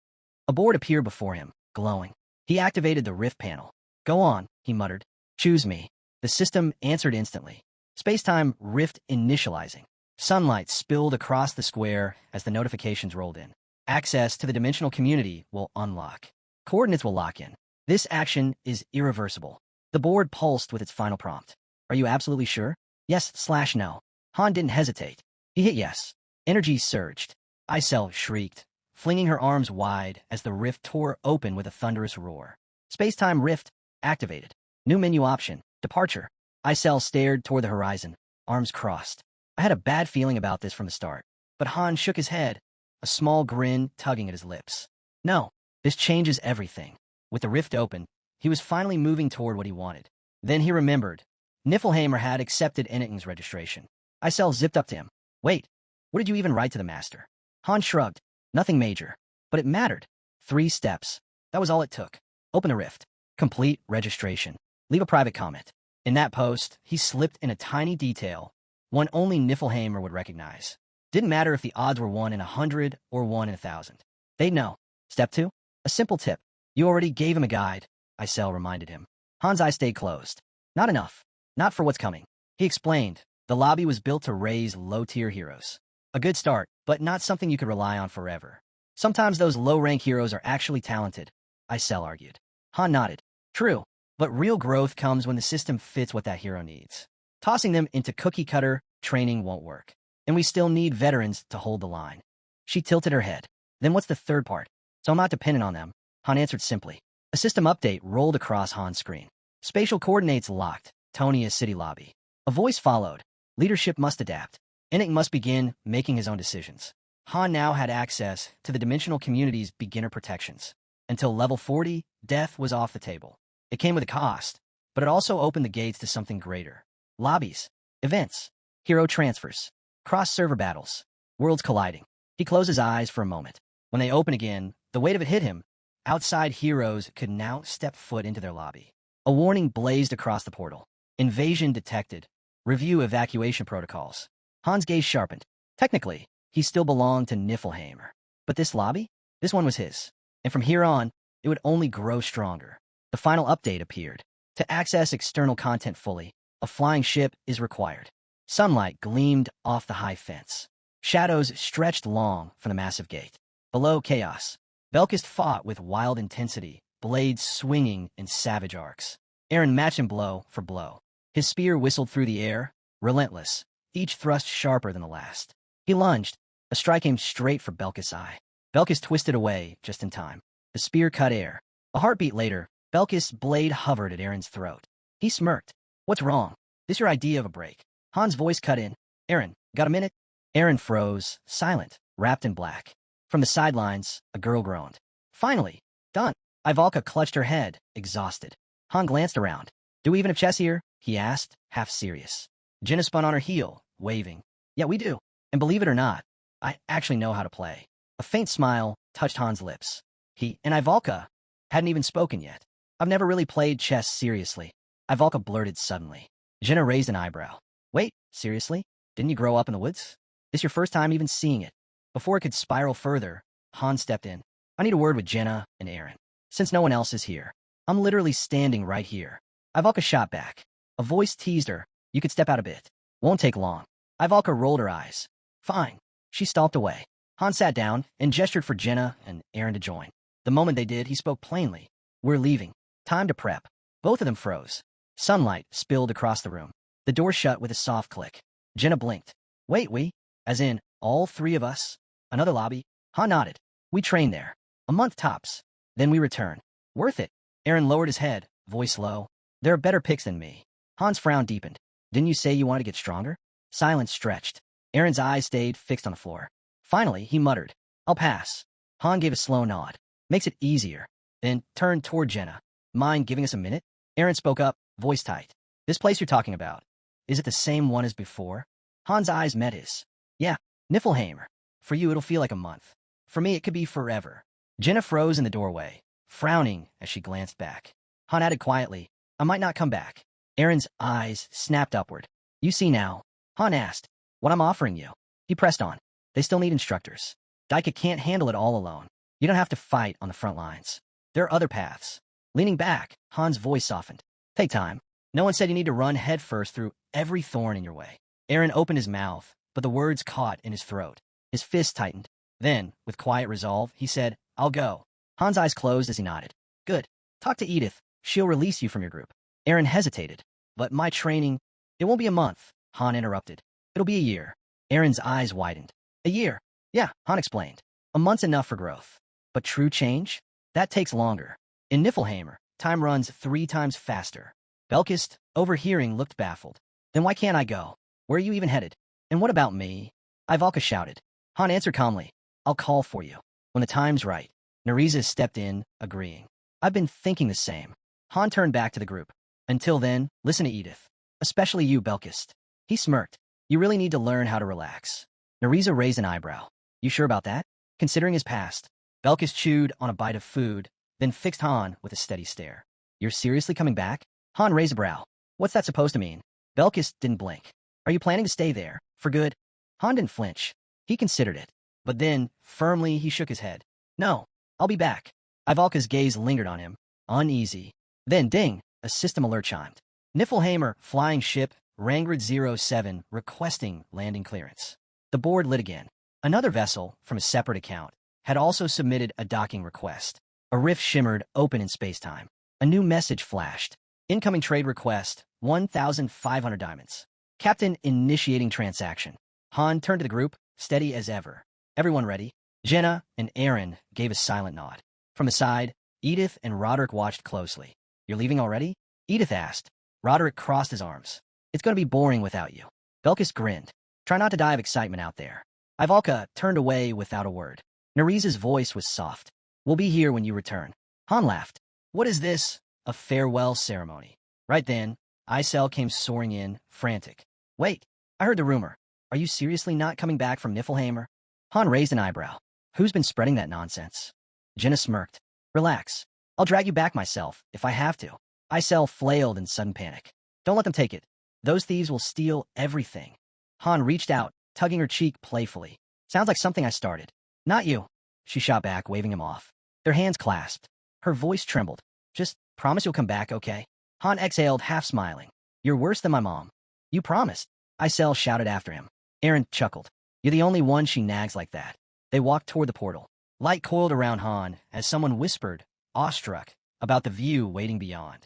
A board appeared before him, glowing. He activated the rift panel. Go on, he muttered. Choose me. The system answered instantly. Spacetime rift initializing. Sunlight spilled across the square as the notifications rolled in. Access to the dimensional community will unlock. Coordinates will lock in. This action is irreversible. The board pulsed with its final prompt. Are you absolutely sure? Yes/no. Han didn't hesitate. He hit yes. Energy surged. Icel shrieked, flinging her arms wide as the rift tore open with a thunderous roar. Spacetime rift activated. New menu option, departure. Icel stared toward the horizon, arms crossed. I had a bad feeling about this from the start. But Han shook his head, a small grin tugging at his lips. No, this changes everything. With the rift open, he was finally moving toward what he wanted. Then he remembered. Niflheimer had accepted Ennington's registration. Icel zipped up to him. Wait, what did you even write to the master? Han shrugged. Nothing major. But it mattered. 3 steps. That was all it took. Open a rift. Complete registration. Leave a private comment. In that post, he slipped in a tiny detail, one only Niflheimer would recognize. Didn't matter if the odds were 1 in 100 or 1 in 1,000. They'd know. Step 2? A simple tip. You already gave him a guide, Icel reminded him. Han's eyes stayed closed. Not enough. Not for what's coming. He explained. The lobby was built to raise low-tier heroes. A good start, but not something you could rely on forever. Sometimes those low-rank heroes are actually talented, Icel argued. Han nodded. True, but real growth comes when the system fits what that hero needs. Tossing them into cookie-cutter training won't work. And we still need veterans to hold the line. She tilted her head. Then what's the third part? So I'm not dependent on them, Han answered simply. A system update rolled across Han's screen. Spatial coordinates locked. Tonia City Lobby. A voice followed. Leadership must adapt. Enoch must begin making his own decisions. Han now had access to the dimensional community's beginner protections. Until level 40, death was off the table. It came with a cost, but it also opened the gates to something greater. Lobbies, events, hero transfers, cross-server battles, worlds colliding. He closed his eyes for a moment. When they opened again, the weight of it hit him. Outside heroes could now step foot into their lobby. A warning blazed across the portal. Invasion detected. Review evacuation protocols. Han's gaze sharpened. Technically, he still belonged to Niflheimer. But this lobby? This one was his. And from here on, it would only grow stronger. The final update appeared. To access external content fully, a flying ship is required. Sunlight gleamed off the high fence. Shadows stretched long from the massive gate. Below, chaos. Belkist fought with wild intensity, blades swinging in savage arcs. Eren matched him blow for blow. His spear whistled through the air, relentless, each thrust sharper than the last. He lunged. A strike aimed straight for Belkist's eye. Belkist twisted away just in time. The spear cut air. A heartbeat later, Belkist's blade hovered at Eren's throat. He smirked. What's wrong? This your idea of a break? Han's voice cut in. Eren, got a minute? Eren froze, silent, wrapped in black. From the sidelines, a girl groaned. Finally, done. Ivalka clutched her head, exhausted. Han glanced around. Do we even have chess here? He asked, half serious. Jenna spun on her heel, waving. Yeah, we do. And believe it or not, I actually know how to play. A faint smile touched Han's lips. He and Ivalka hadn't even spoken yet. I've never really played chess seriously. Ivalka blurted suddenly. Jenna raised an eyebrow. Wait, seriously? Didn't you grow up in the woods? This your first time even seeing it? Before it could spiral further, Han stepped in. I need a word with Jenna and Aaron. Since no one else is here, I'm literally standing right here. Ivalka shot back. A voice teased her. You could step out a bit. Won't take long. Ivalka rolled her eyes. Fine. She stalked away. Han sat down and gestured for Jenna and Aaron to join. The moment they did, he spoke plainly. We're leaving. Time to prep. Both of them froze. Sunlight spilled across the room. The door shut with a soft click. Jenna blinked. Wait, we? As in, all three of us? Another lobby? Han nodded. We train there. A month tops. Then we return. Worth it. Aaron lowered his head, voice low. There are better picks than me. Han's frown deepened. Didn't you say you wanted to get stronger? Silence stretched. Aaron's eyes stayed fixed on the floor. Finally, he muttered. I'll pass. Han gave a slow nod. Makes it easier. Then turned toward Jenna. Mind giving us a minute? Aaron spoke up, voice tight. This place you're talking about, is it the same one as before? Han's eyes met his. Yeah, Niflheimer. For you, it'll feel like a month. For me, it could be forever. Jenna froze in the doorway, frowning as she glanced back. Han added quietly, I might not come back. Aaron's eyes snapped upward. You see now? Han asked, what I'm offering you. He pressed on. They still need instructors. Daika can't handle it all alone. You don't have to fight on the front lines. There are other paths. Leaning back, Han's voice softened. Take time. No one said you need to run headfirst through every thorn in your way. Aaron opened his mouth, but the words caught in his throat. His fist tightened. Then, with quiet resolve, he said, I'll go. Han's eyes closed as he nodded. Good. Talk to Edith. She'll release you from your group. Aaron hesitated. But my training... It won't be a month, Han interrupted. It'll be a year. Aaron's eyes widened. A year? Yeah, Han explained. A month's enough for growth. But true change? That takes longer. In Niflheimer, time runs 3 times faster. Belkist, overhearing, looked baffled. Then why can't I go? Where are you even headed? And what about me? Ivalka shouted. Han answered calmly. I'll call for you. When the time's right. Nariza stepped in, agreeing. I've been thinking the same. Han turned back to the group. Until then, listen to Edith. Especially you, Belkist. He smirked. You really need to learn how to relax. Nariza raised an eyebrow. You sure about that? Considering his past. Belkist chewed on a bite of food, then fixed Han with a steady stare. You're seriously coming back? Han raised a brow. What's that supposed to mean? Belkist didn't blink. Are you planning to stay there, for good? Han didn't flinch. He considered it. But then, firmly, he shook his head. No, I'll be back. Ivalka's gaze lingered on him, uneasy. Then, ding, a system alert chimed. Niflheimer, flying ship, Rangrid 07, requesting landing clearance. The board lit again. Another vessel, from a separate account, had also submitted a docking request. A rift shimmered open in spacetime. A new message flashed. Incoming trade request, 1,500 diamonds. Captain initiating transaction. Han turned to the group, steady as ever. Everyone ready? Jenna and Aaron gave a silent nod. From the side, Edith and Roderick watched closely. You're leaving already? Edith asked. Roderick crossed his arms. It's going to be boring without you. Belkis grinned. Try not to die of excitement out there. Ivalka turned away without a word. Nariza's voice was soft. We'll be here when you return. Han laughed. What is this? A farewell ceremony. Right then, Isel came soaring in, frantic. Wait, I heard the rumor. Are you seriously not coming back from Niflheimer? Han raised an eyebrow. Who's been spreading that nonsense? Jenna smirked. Relax. I'll drag you back myself, if I have to. Isel flailed in sudden panic. Don't let them take it. Those thieves will steal everything. Han reached out, tugging her cheek playfully. Sounds like something I started. Not you. She shot back, waving him off. Their hands clasped. Her voice trembled. Just promise you'll come back, okay? Han exhaled, half smiling. You're worse than my mom. You promised. Isel shouted after him. Aaron chuckled. You're the only one she nags like that. They walked toward the portal. Light coiled around Han as someone whispered, awestruck, about the view waiting beyond.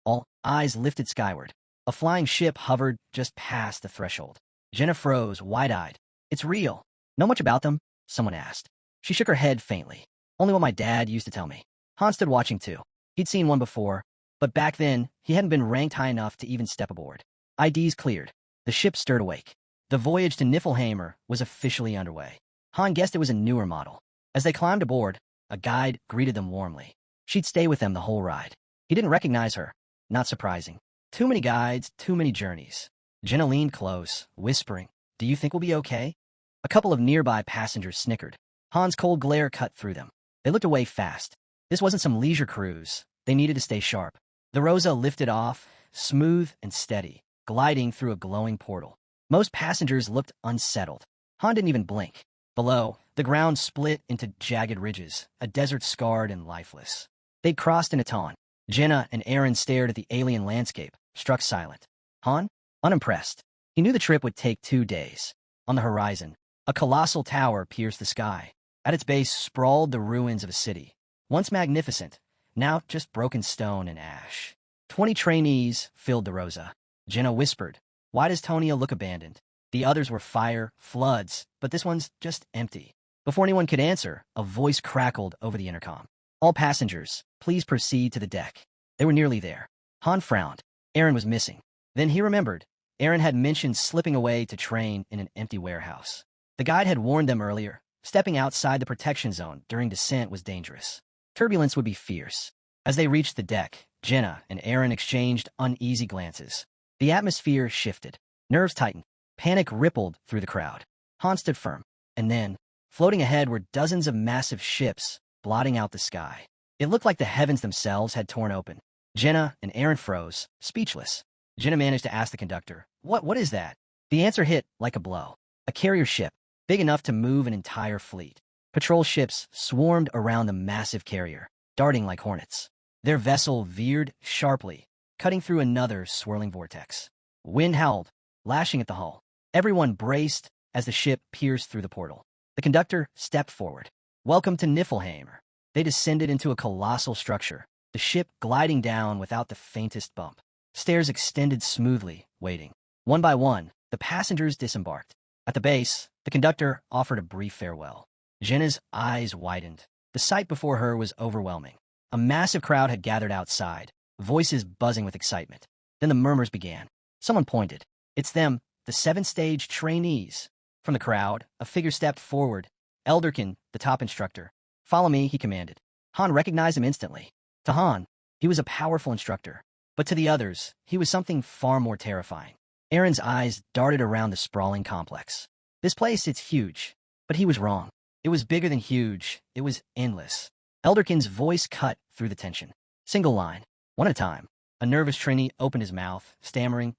All eyes lifted skyward. A flying ship hovered just past the threshold. Jenna froze, wide-eyed. It's real. Know much about them? Someone asked. She shook her head faintly. Only what my dad used to tell me. Han stood watching too. He'd seen one before, but back then, he hadn't been ranked high enough to even step aboard. IDs cleared. The ship stirred awake. The voyage to Niflheimer was officially underway. Han guessed it was a newer model. As they climbed aboard, a guide greeted them warmly. She'd stay with them the whole ride. He didn't recognize her. Not surprising. Too many guides, too many journeys. Jenna leaned close, whispering, "Do you think we'll be okay?" A couple of nearby passengers snickered. Han's cold glare cut through them. They looked away fast. This wasn't some leisure cruise. They needed to stay sharp. The Rosa lifted off, smooth and steady, gliding through a glowing portal. Most passengers looked unsettled. Han didn't even blink. Below, the ground split into jagged ridges, a desert scarred and lifeless. They'd crossed in a taunt. Jenna and Aaron stared at the alien landscape, struck silent. Han? Unimpressed. He knew the trip would take 2 days. On the horizon, a colossal tower pierced the sky. At its base sprawled the ruins of a city. Once magnificent, now just broken stone and ash. 20 trainees filled the Rosa. Jenna whispered, "Why does Tonia look abandoned?" The others were fire, floods, but this one's just empty. Before anyone could answer, a voice crackled over the intercom. "All passengers, please proceed to the deck." They were nearly there. Han frowned. Aaron was missing. Then he remembered. Aaron had mentioned slipping away to train in an empty warehouse. The guide had warned them earlier. Stepping outside the protection zone during descent was dangerous. Turbulence would be fierce. As they reached the deck, Jenna and Aaron exchanged uneasy glances. The atmosphere shifted. Nerves tightened. Panic rippled through the crowd. Han stood firm. And then, floating ahead were dozens of massive ships, blotting out the sky. It looked like the heavens themselves had torn open. Jenna and Aaron froze, speechless. Jenna managed to ask the conductor, What is that?" The answer hit like a blow. A carrier ship, big enough to move an entire fleet. Patrol ships swarmed around the massive carrier, darting like hornets. Their vessel veered sharply, cutting through another swirling vortex. Wind howled, lashing at the hull. Everyone braced as the ship pierced through the portal. The conductor stepped forward. "Welcome to Niflheim." They descended into a colossal structure, the ship gliding down without the faintest bump. Stairs extended smoothly, waiting. One by one, the passengers disembarked. At the base, the conductor offered a brief farewell. Jenna's eyes widened. The sight before her was overwhelming. A massive crowd had gathered outside, voices buzzing with excitement. Then the murmurs began. Someone pointed. "It's them, the 7th-stage trainees." From the crowd, a figure stepped forward. Elderkin, the top instructor. "Follow me," he commanded. Han recognized him instantly. To Han, he was a powerful instructor. But to the others, he was something far more terrifying. Aaron's eyes darted around the sprawling complex. This place, it's huge. But he was wrong. It was bigger than huge. It was endless. Elderkin's voice cut through the tension. Single line, one at a time. A nervous trainee opened his mouth, stammering,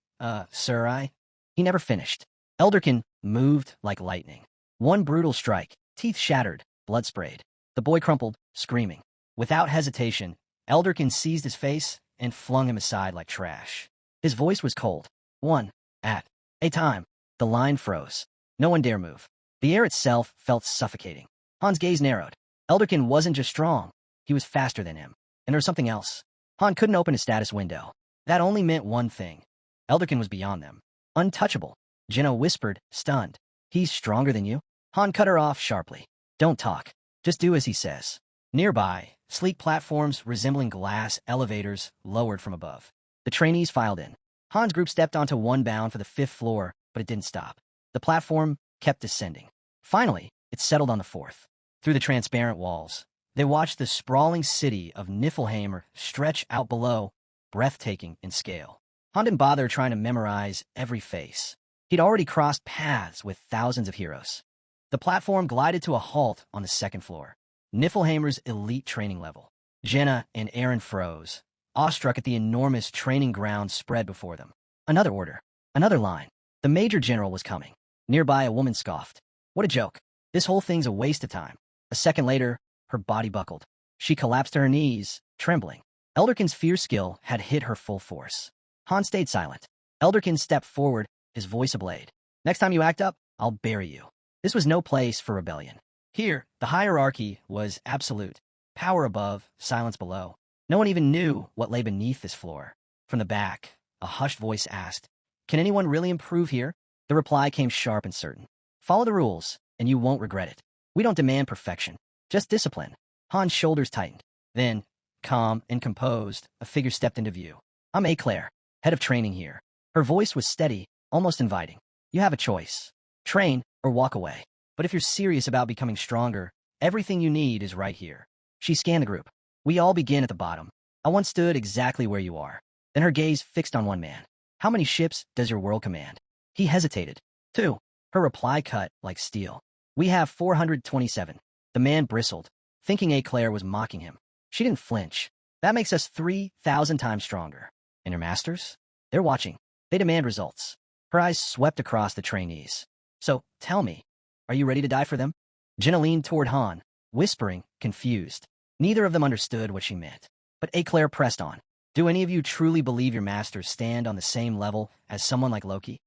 sir, I... He never finished. Elderkin moved like lightning. One brutal strike, teeth shattered, blood sprayed. The boy crumpled, screaming. Without hesitation, Elderkin seized his face and flung him aside like trash. His voice was cold. One, at a time. The line froze. No one dare move. The air itself felt suffocating. Han's gaze narrowed. Elderkin wasn't just strong. He was faster than him. And there was something else. Han couldn't open his status window. That only meant one thing. Elderkin was beyond them. Untouchable. Jenna whispered, stunned. "He's stronger than you?" Han cut her off sharply. "Don't talk. Just do as he says." Nearby, sleek platforms resembling glass elevators lowered from above. The trainees filed in. Han's group stepped onto one bound for the 5th floor, but it didn't stop. The platform kept descending. Finally, it settled on the 4th. Through the transparent walls, they watched the sprawling city of Niflheim stretch out below, breathtaking in scale. Han didn't bother trying to memorize every face. He'd already crossed paths with thousands of heroes. The platform glided to a halt on the 2nd floor. Niflheimer's elite training level. Jenna and Aaron froze, awestruck at the enormous training ground spread before them. Another order. Another line. The Major General was coming. Nearby, a woman scoffed. "What a joke. This whole thing's a waste of time." A second later, her body buckled. She collapsed to her knees, trembling. Elderkin's fear skill had hit her full force. Han stayed silent. Elderkin stepped forward, his voice ablaze. "Next time you act up, I'll bury you." This was no place for rebellion. Here, the hierarchy was absolute. Power above, silence below. No one even knew what lay beneath this floor. From the back, a hushed voice asked, "Can anyone really improve here?" The reply came sharp and certain. "Follow the rules, and you won't regret it. We don't demand perfection, just discipline." Han's shoulders tightened. Then, calm and composed, a figure stepped into view. "I'm Eclair, head of training here." Her voice was steady, almost inviting. "You have a choice. Train or walk away. But if you're serious about becoming stronger, everything you need is right here." She scanned the group. We all begin at the bottom. I once stood exactly where you are. Then her gaze fixed on one man. How many ships does your world command? He hesitated. 2. Her reply cut like steel. We have 427. The man bristled, thinking Eclair was mocking him. She didn't flinch. That makes us 3,000 times stronger. And your masters? They're watching. They demand results. Her eyes swept across the trainees. So, tell me, are you ready to die for them? Jenna leaned toward Han, whispering, confused. Neither of them understood what she meant. But Eclair pressed on. Do any of you truly believe your masters stand on the same level as someone like Loki?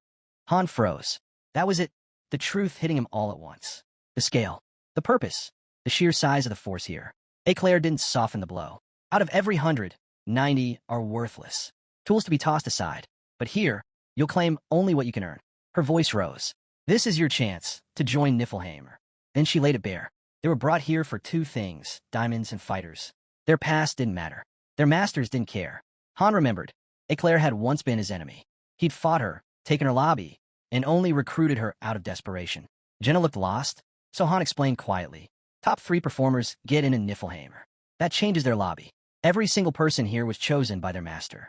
Han froze. That was it. The truth hitting him all at once. The scale. The purpose. The sheer size of the force here. Eclair didn't soften the blow. Out of every 100, 90 are worthless. Tools to be tossed aside. But here, you'll claim only what you can earn. Her voice rose. This is your chance to join Niflheim. Then she laid it bare. They were brought here for 2 things, diamonds and fighters. Their past didn't matter. Their masters didn't care. Han remembered. Eclair had once been his enemy. He'd fought her, taken her lobby, and only recruited her out of desperation. Jenna looked lost, so Han explained quietly. Top 3 performers get in Niflheim. That changes their lobby. Every single person here was chosen by their master.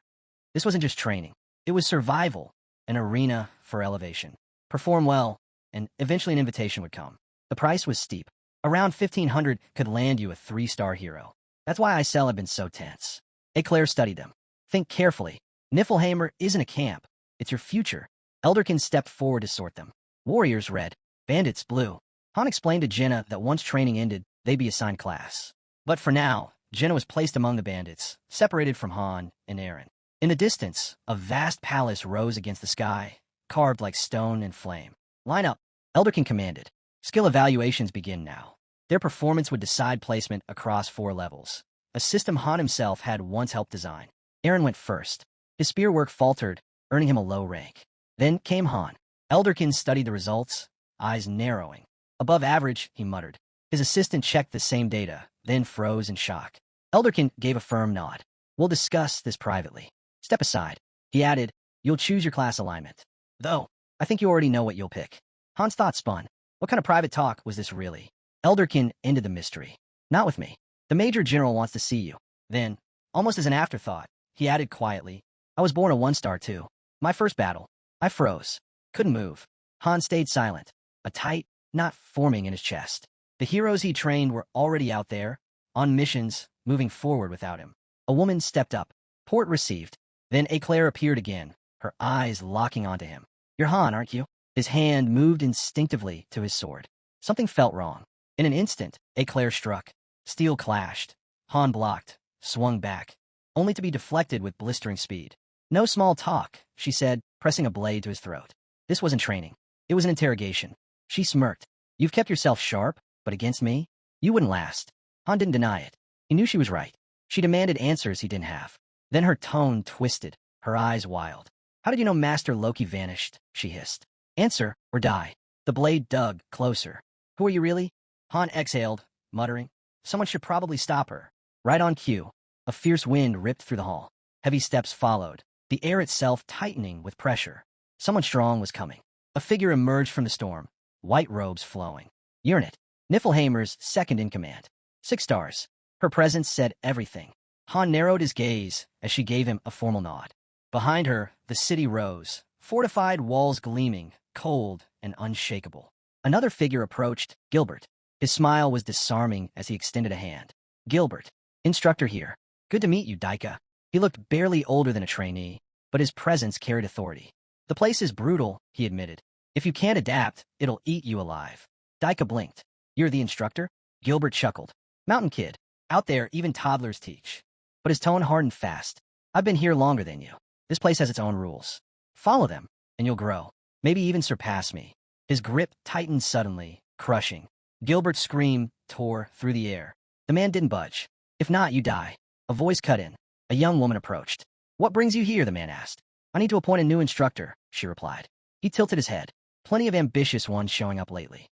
This wasn't just training. It was survival, an arena for elevation. Perform well, and eventually an invitation would come. The price was steep. Around 1,500 could land you a 3-star hero. That's why Isel had been so tense. Eclair studied them. Think carefully. Niflheim isn't a camp. It's your future. Elderkin stepped forward to sort them. Warriors red, bandits blue. Han explained to Jenna that once training ended, they'd be assigned class. But for now, Jenna was placed among the bandits, separated from Han and Aaron. In the distance, a vast palace rose against the sky, carved like stone and flame. Line up, Elderkin commanded. Skill evaluations begin now. Their performance would decide placement across 4 levels, a system Han himself had once helped design. Aaron went first. His spear work faltered, earning him a low rank. Then came Han. Elderkin studied the results, eyes narrowing. Above average, he muttered. His assistant checked the same data, then froze in shock. Elderkin gave a firm nod. We'll discuss this privately. Step aside. He added, you'll choose your class alignment. Though, I think you already know what you'll pick. Han's thoughts spun. What kind of private talk was this really? Elderkin ended the mystery. Not with me. The Major General wants to see you. Then, almost as an afterthought, he added quietly, I was born a 1-star too. My first battle. I froze. Couldn't move. Han stayed silent, a tight knot forming in his chest. The heroes he trained were already out there, on missions, moving forward without him. A woman stepped up. Port received. Then Eclair appeared again, her eyes locking onto him. You're Han, aren't you? His hand moved instinctively to his sword. Something felt wrong. In an instant, Eclair struck. Steel clashed. Han blocked, swung back, only to be deflected with blistering speed. No small talk, she said, pressing a blade to his throat. This wasn't training. It was an interrogation. She smirked. You've kept yourself sharp, but against me? You wouldn't last. Han didn't deny it. He knew she was right. She demanded answers he didn't have. Then her tone twisted, her eyes wild. How did you know Master Loki vanished? She hissed. Answer, or die. The blade dug closer. Who are you really? Han exhaled, muttering. Someone should probably stop her. Right on cue. A fierce wind ripped through the hall. Heavy steps followed, the air itself tightening with pressure. Someone strong was coming. A figure emerged from the storm, white robes flowing. Urnit, Niflheim's second in command. 6 stars. Her presence said everything. Han narrowed his gaze as she gave him a formal nod. Behind her, the city rose, fortified walls gleaming, cold and unshakable. Another figure approached, Gilbert. His smile was disarming as he extended a hand. Gilbert, instructor here. Good to meet you, Daika. He looked barely older than a trainee, but his presence carried authority. The place is brutal, he admitted. If you can't adapt, it'll eat you alive. Daika blinked. You're the instructor? Gilbert chuckled. Mountain kid. Out there, even toddlers teach. But his tone hardened fast. I've been here longer than you. This place has its own rules. Follow them, and you'll grow. Maybe even surpass me. His grip tightened suddenly, crushing. Gilbert's scream tore through the air. The man didn't budge. If not, you die. A voice cut in. A young woman approached. What brings you here? The man asked. I need to appoint a new instructor, she replied. He tilted his head. Plenty of ambitious ones showing up lately.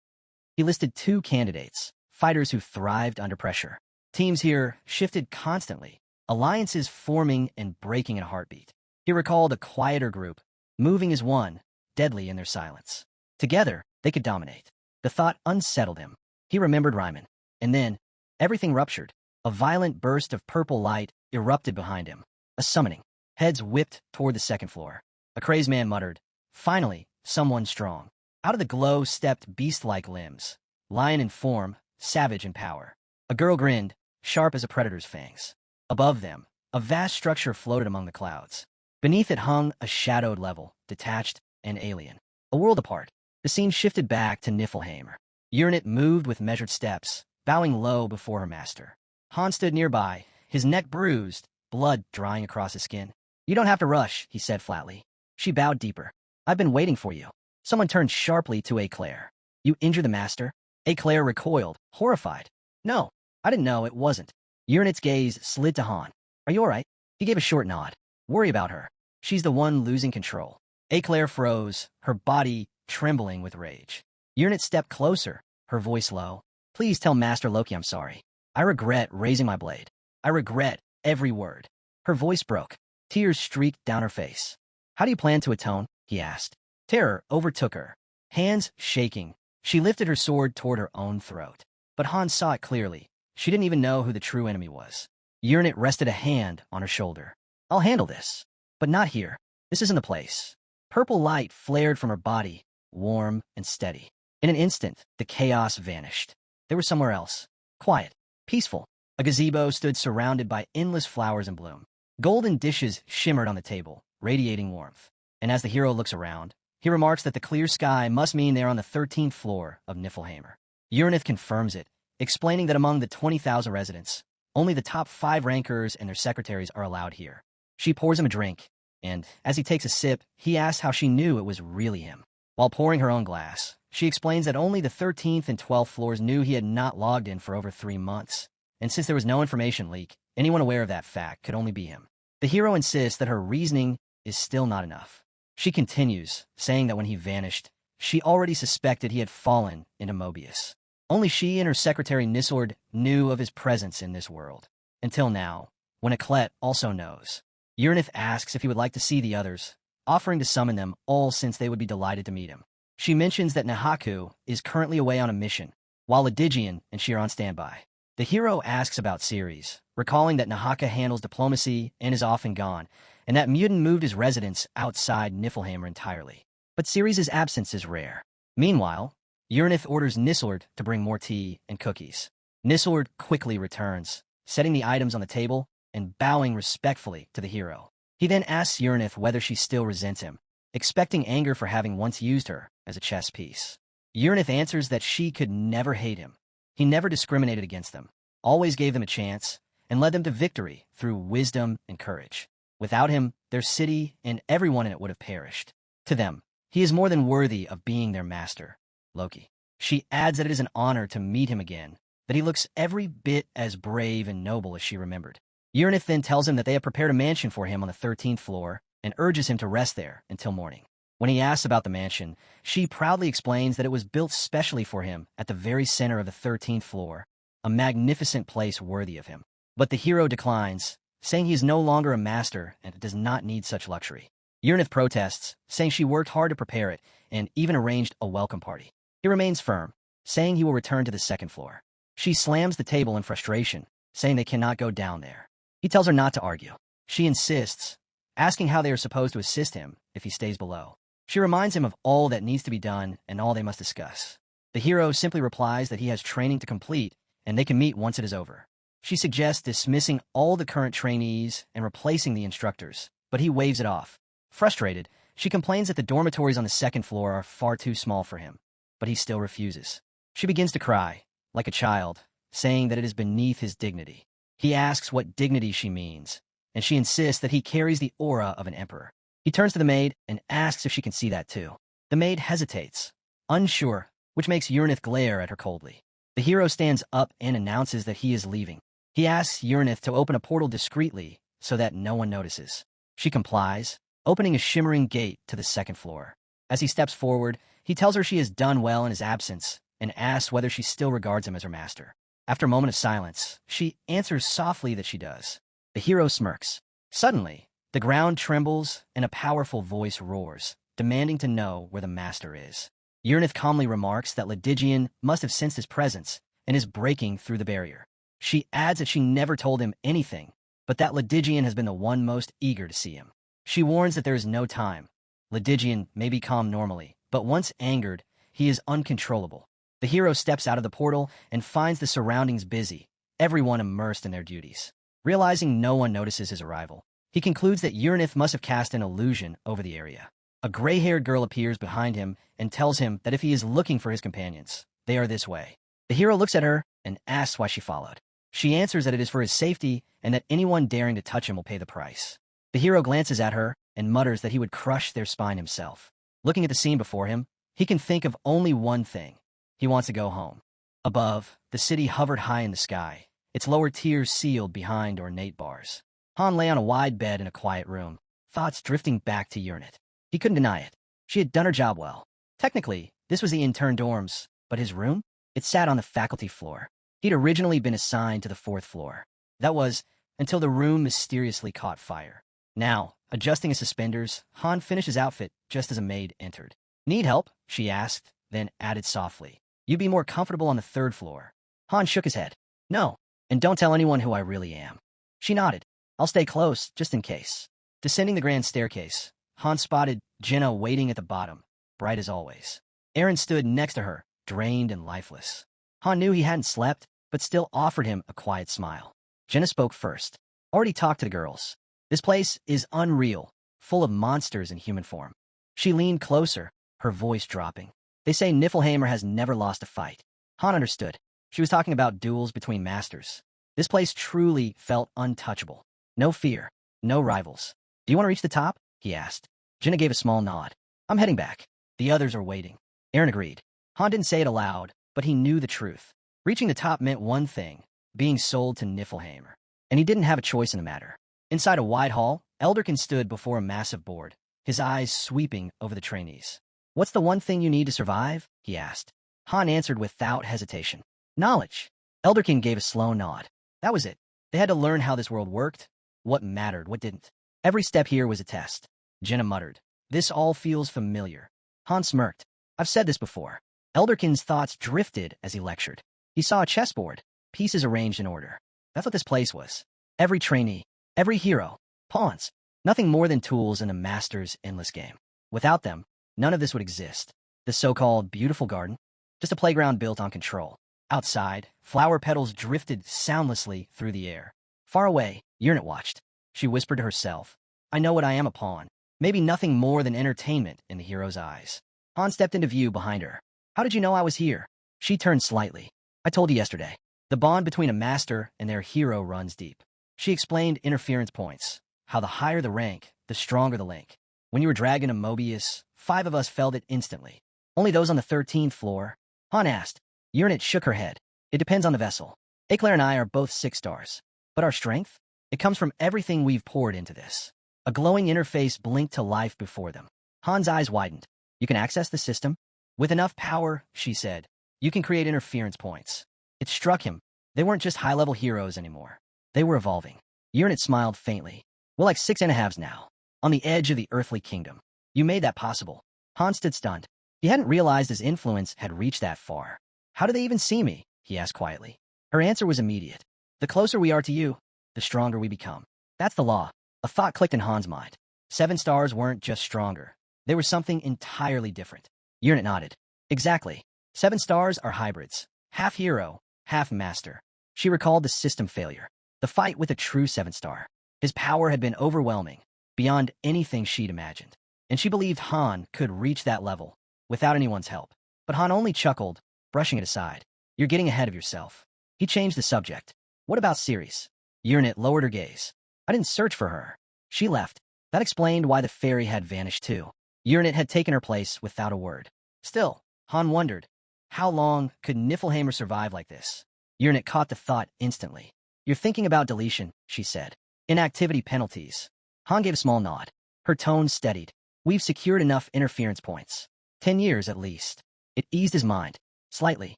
He listed 2 candidates, fighters who thrived under pressure. Teams here shifted constantly, alliances forming and breaking in a heartbeat. He recalled a quieter group, moving as one, deadly in their silence. Together, they could dominate. The thought unsettled him. He remembered Ryman. And then, everything ruptured. A violent burst of purple light erupted behind him. A summoning. Heads whipped toward the second floor. A crazed man muttered, "Finally, someone strong." Out of the glow stepped beast-like limbs, lion in form, savage in power. A girl grinned, sharp as a predator's fangs. Above them, a vast structure floated among the clouds. Beneath it hung a shadowed level, detached and alien. A world apart, the scene shifted back to Niflheim. Urnit moved with measured steps, bowing low before her master. Han stood nearby, his neck bruised, blood drying across his skin. "You don't have to rush," he said flatly. She bowed deeper. "I've been waiting for you." Someone turned sharply to Eclair. "You injured the master?" Eclair recoiled, horrified. "No, I didn't know it wasn't." Urnit's gaze slid to Han. "Are you all right?" He gave a short nod. "Worry about her. She's the one losing control." Eclair froze, her body trembling with rage. Urnit stepped closer, her voice low. "Please tell Master Loki I'm sorry. I regret raising my blade. I regret every word." Her voice broke. Tears streaked down her face. "How do you plan to atone?" he asked. Terror overtook her. Hands shaking, she lifted her sword toward her own throat. But Han saw it clearly. She didn't even know who the true enemy was. Urnit rested a hand on her shoulder. "I'll handle this. But not here. This isn't the place." Purple light flared from her body, warm and steady. In an instant, the chaos vanished. They were somewhere else. Quiet. Peaceful. A gazebo stood surrounded by endless flowers in bloom. Golden dishes shimmered on the table, radiating warmth. And as the hero looks around, he remarks that the clear sky must mean they're on the 13th floor of Niflheim. Urnith confirms it, explaining that among the 20,000 residents, only the top 5 rankers and their secretaries are allowed here. She pours him a drink, and as he takes a sip, he asks how she knew it was really him. While pouring her own glass, she explains that only the 13th and 12th floors knew he had not logged in for over 3 months, and since there was no information leak, anyone aware of that fact could only be him. The hero insists that her reasoning is still not enough. She continues, saying that when he vanished, she already suspected he had fallen into Mobius. Only she and her secretary Nisord knew of his presence in this world. Until now, when Eclet also knows. Urnith asks if he would like to see the others, offering to summon them all since they would be delighted to meet him. She mentions that Nahaku is currently away on a mission, while Lydigian and she are on standby. The hero asks about Ceres, recalling that Nahaka handles diplomacy and is often gone, and that Mutin moved his residence outside Niflheim entirely. But Ceres' absence is rare. Meanwhile, Urnith orders Nisord to bring more tea and cookies. Nisord quickly returns, setting the items on the table and bowing respectfully to the hero. He then asks Urnith whether she still resents him, expecting anger for having once used her as a chess piece. Urnith answers that she could never hate him. He never discriminated against them, always gave them a chance, and led them to victory through wisdom and courage. Without him, their city and everyone in it would have perished. To them, he is more than worthy of being their master, Loki. She adds that it is an honor to meet him again, that he looks every bit as brave and noble as she remembered. Urnith then tells him that they have prepared a mansion for him on the 13th floor and urges him to rest there until morning. When he asks about the mansion, she proudly explains that it was built specially for him at the very center of the 13th floor, a magnificent place worthy of him. But the hero declines, saying he is no longer a master and does not need such luxury. Urnith protests, saying she worked hard to prepare it and even arranged a welcome party. He remains firm, saying he will return to the 2nd floor. She slams the table in frustration, saying they cannot go down there. He tells her not to argue. She insists, asking how they are supposed to assist him if he stays below. She reminds him of all that needs to be done and all they must discuss. The hero simply replies that he has training to complete and they can meet once it is over. She suggests dismissing all the current trainees and replacing the instructors, but he waves it off. Frustrated, she complains that the dormitories on the 2nd floor are far too small for him, but he still refuses. She begins to cry, like a child, saying that it is beneath his dignity. He asks what dignity she means, and she insists that he carries the aura of an emperor. He turns to the maid and asks if she can see that too. The maid hesitates, unsure, which makes Urnith glare at her coldly. The hero stands up and announces that he is leaving. He asks Urnith to open a portal discreetly so that no one notices. She complies, opening a shimmering gate to the 2nd floor. As he steps forward, he tells her she has done well in his absence and asks whether she still regards him as her master. After a moment of silence, she answers softly that she does. The hero smirks. Suddenly, the ground trembles and a powerful voice roars, demanding to know where the master is. Urnith calmly remarks that Lydigian must have sensed his presence and is breaking through the barrier. She adds that she never told him anything, but that Lydigian has been the one most eager to see him. She warns that there is no time. Lydigian may be calm normally, but once angered, he is uncontrollable. The hero steps out of the portal and finds the surroundings busy, everyone immersed in their duties. Realizing no one notices his arrival, he concludes that Uranith must have cast an illusion over the area. A gray-haired girl appears behind him and tells him that if he is looking for his companions, they are this way. The hero looks at her and asks why she followed. She answers that it is for his safety and that anyone daring to touch him will pay the price. The hero glances at her and mutters that he would crush their spine himself. Looking at the scene before him, he can think of only one thing. He wants to go home. Above, the city hovered high in the sky, its lower tiers sealed behind ornate bars. Han lay on a wide bed in a quiet room, thoughts drifting back to Uranith. He couldn't deny it. She had done her job well. Technically, this was the intern dorms, but his room? It sat on the faculty floor. He'd originally been assigned to the 4th floor. That was, until the room mysteriously caught fire. Now, adjusting his suspenders, Han finished his outfit just as a maid entered. "Need help?" she asked, then added softly. "You'd be more comfortable on the 3rd floor." Han shook his head. "No, and don't tell anyone who I really am." She nodded. "I'll stay close, just in case." Descending the grand staircase, Han spotted Jenna waiting at the bottom, bright as always. Aaron stood next to her, drained and lifeless. Han knew he hadn't slept, but still offered him a quiet smile. Jenna spoke first. "Already talked to the girls. This place is unreal, full of monsters in human form." She leaned closer, her voice dropping. "They say Niflheimer has never lost a fight." Han understood. She was talking about duels between masters. This place truly felt untouchable. No fear, no rivals. "Do you want to reach the top?" he asked. Jenna gave a small nod. "I'm heading back. The others are waiting." Aaron agreed. Han didn't say it aloud, but he knew the truth. Reaching the top meant one thing, being sold to Niflheimer. And he didn't have a choice in the matter. Inside a wide hall, Elderkin stood before a massive board, his eyes sweeping over the trainees. "What's the one thing you need to survive?" he asked. Han answered without hesitation. "Knowledge." Elderkin gave a slow nod. That was it. They had to learn how this world worked, what mattered, what didn't. Every step here was a test. Jenna muttered. "This all feels familiar." Han smirked. "I've said this before." Elderkin's thoughts drifted as he lectured. He saw a chessboard, pieces arranged in order. That's what this place was. Every trainee, every hero, pawns. Nothing more than tools in a master's endless game. Without them, none of this would exist. The so-called beautiful garden, just a playground built on control. Outside, flower petals drifted soundlessly through the air. Far away, Uranith watched. She whispered to herself, "I know what I am a pawn. Maybe nothing more than entertainment in the hero's eyes." Han stepped into view behind her. "How did you know I was here?" She turned slightly. "I told you yesterday. The bond between a master and their hero runs deep." She explained interference points, how the higher the rank, the stronger the link. "When you were dragging a Mobius, 5 of us felt it instantly. Only those on the 13th floor?" Han asked. Uranith shook her head. "It depends on the vessel. Eclair and I are both 6 stars. But our strength? It comes from everything we've poured into this." A glowing interface blinked to life before them. Han's eyes widened. "You can access the system?" "With enough power," she said, "you can create interference points." It struck him. They weren't just high-level heroes anymore. They were evolving. Uranith smiled faintly. "We're like 6.5s now, on the edge of the earthly kingdom. You made that possible." Han stood stunned. He hadn't realized his influence had reached that far. "How do they even see me?" he asked quietly. Her answer was immediate. "The closer we are to you, the stronger we become. That's the law." A thought clicked in Han's mind. 7 stars weren't just stronger. They were something entirely different. Uranith nodded. "Exactly. 7 stars are hybrids. Half hero, half master." She recalled the system failure. The fight with a true 7-star. His power had been overwhelming, beyond anything she'd imagined. And she believed Han could reach that level, without anyone's help. But Han only chuckled, brushing it aside. "You're getting ahead of yourself." He changed the subject. "What about Ceres?" Uranith lowered her gaze. "I didn't search for her. She left." That explained why the fairy had vanished too. Uranith had taken her place without a word. Still, Han wondered, how long could Niflheimer survive like this? Uranith caught the thought instantly. "You're thinking about deletion," she said. "Inactivity penalties." Han gave a small nod. Her tone steadied. "We've secured enough interference points. 10 years at least." It eased his mind. Slightly.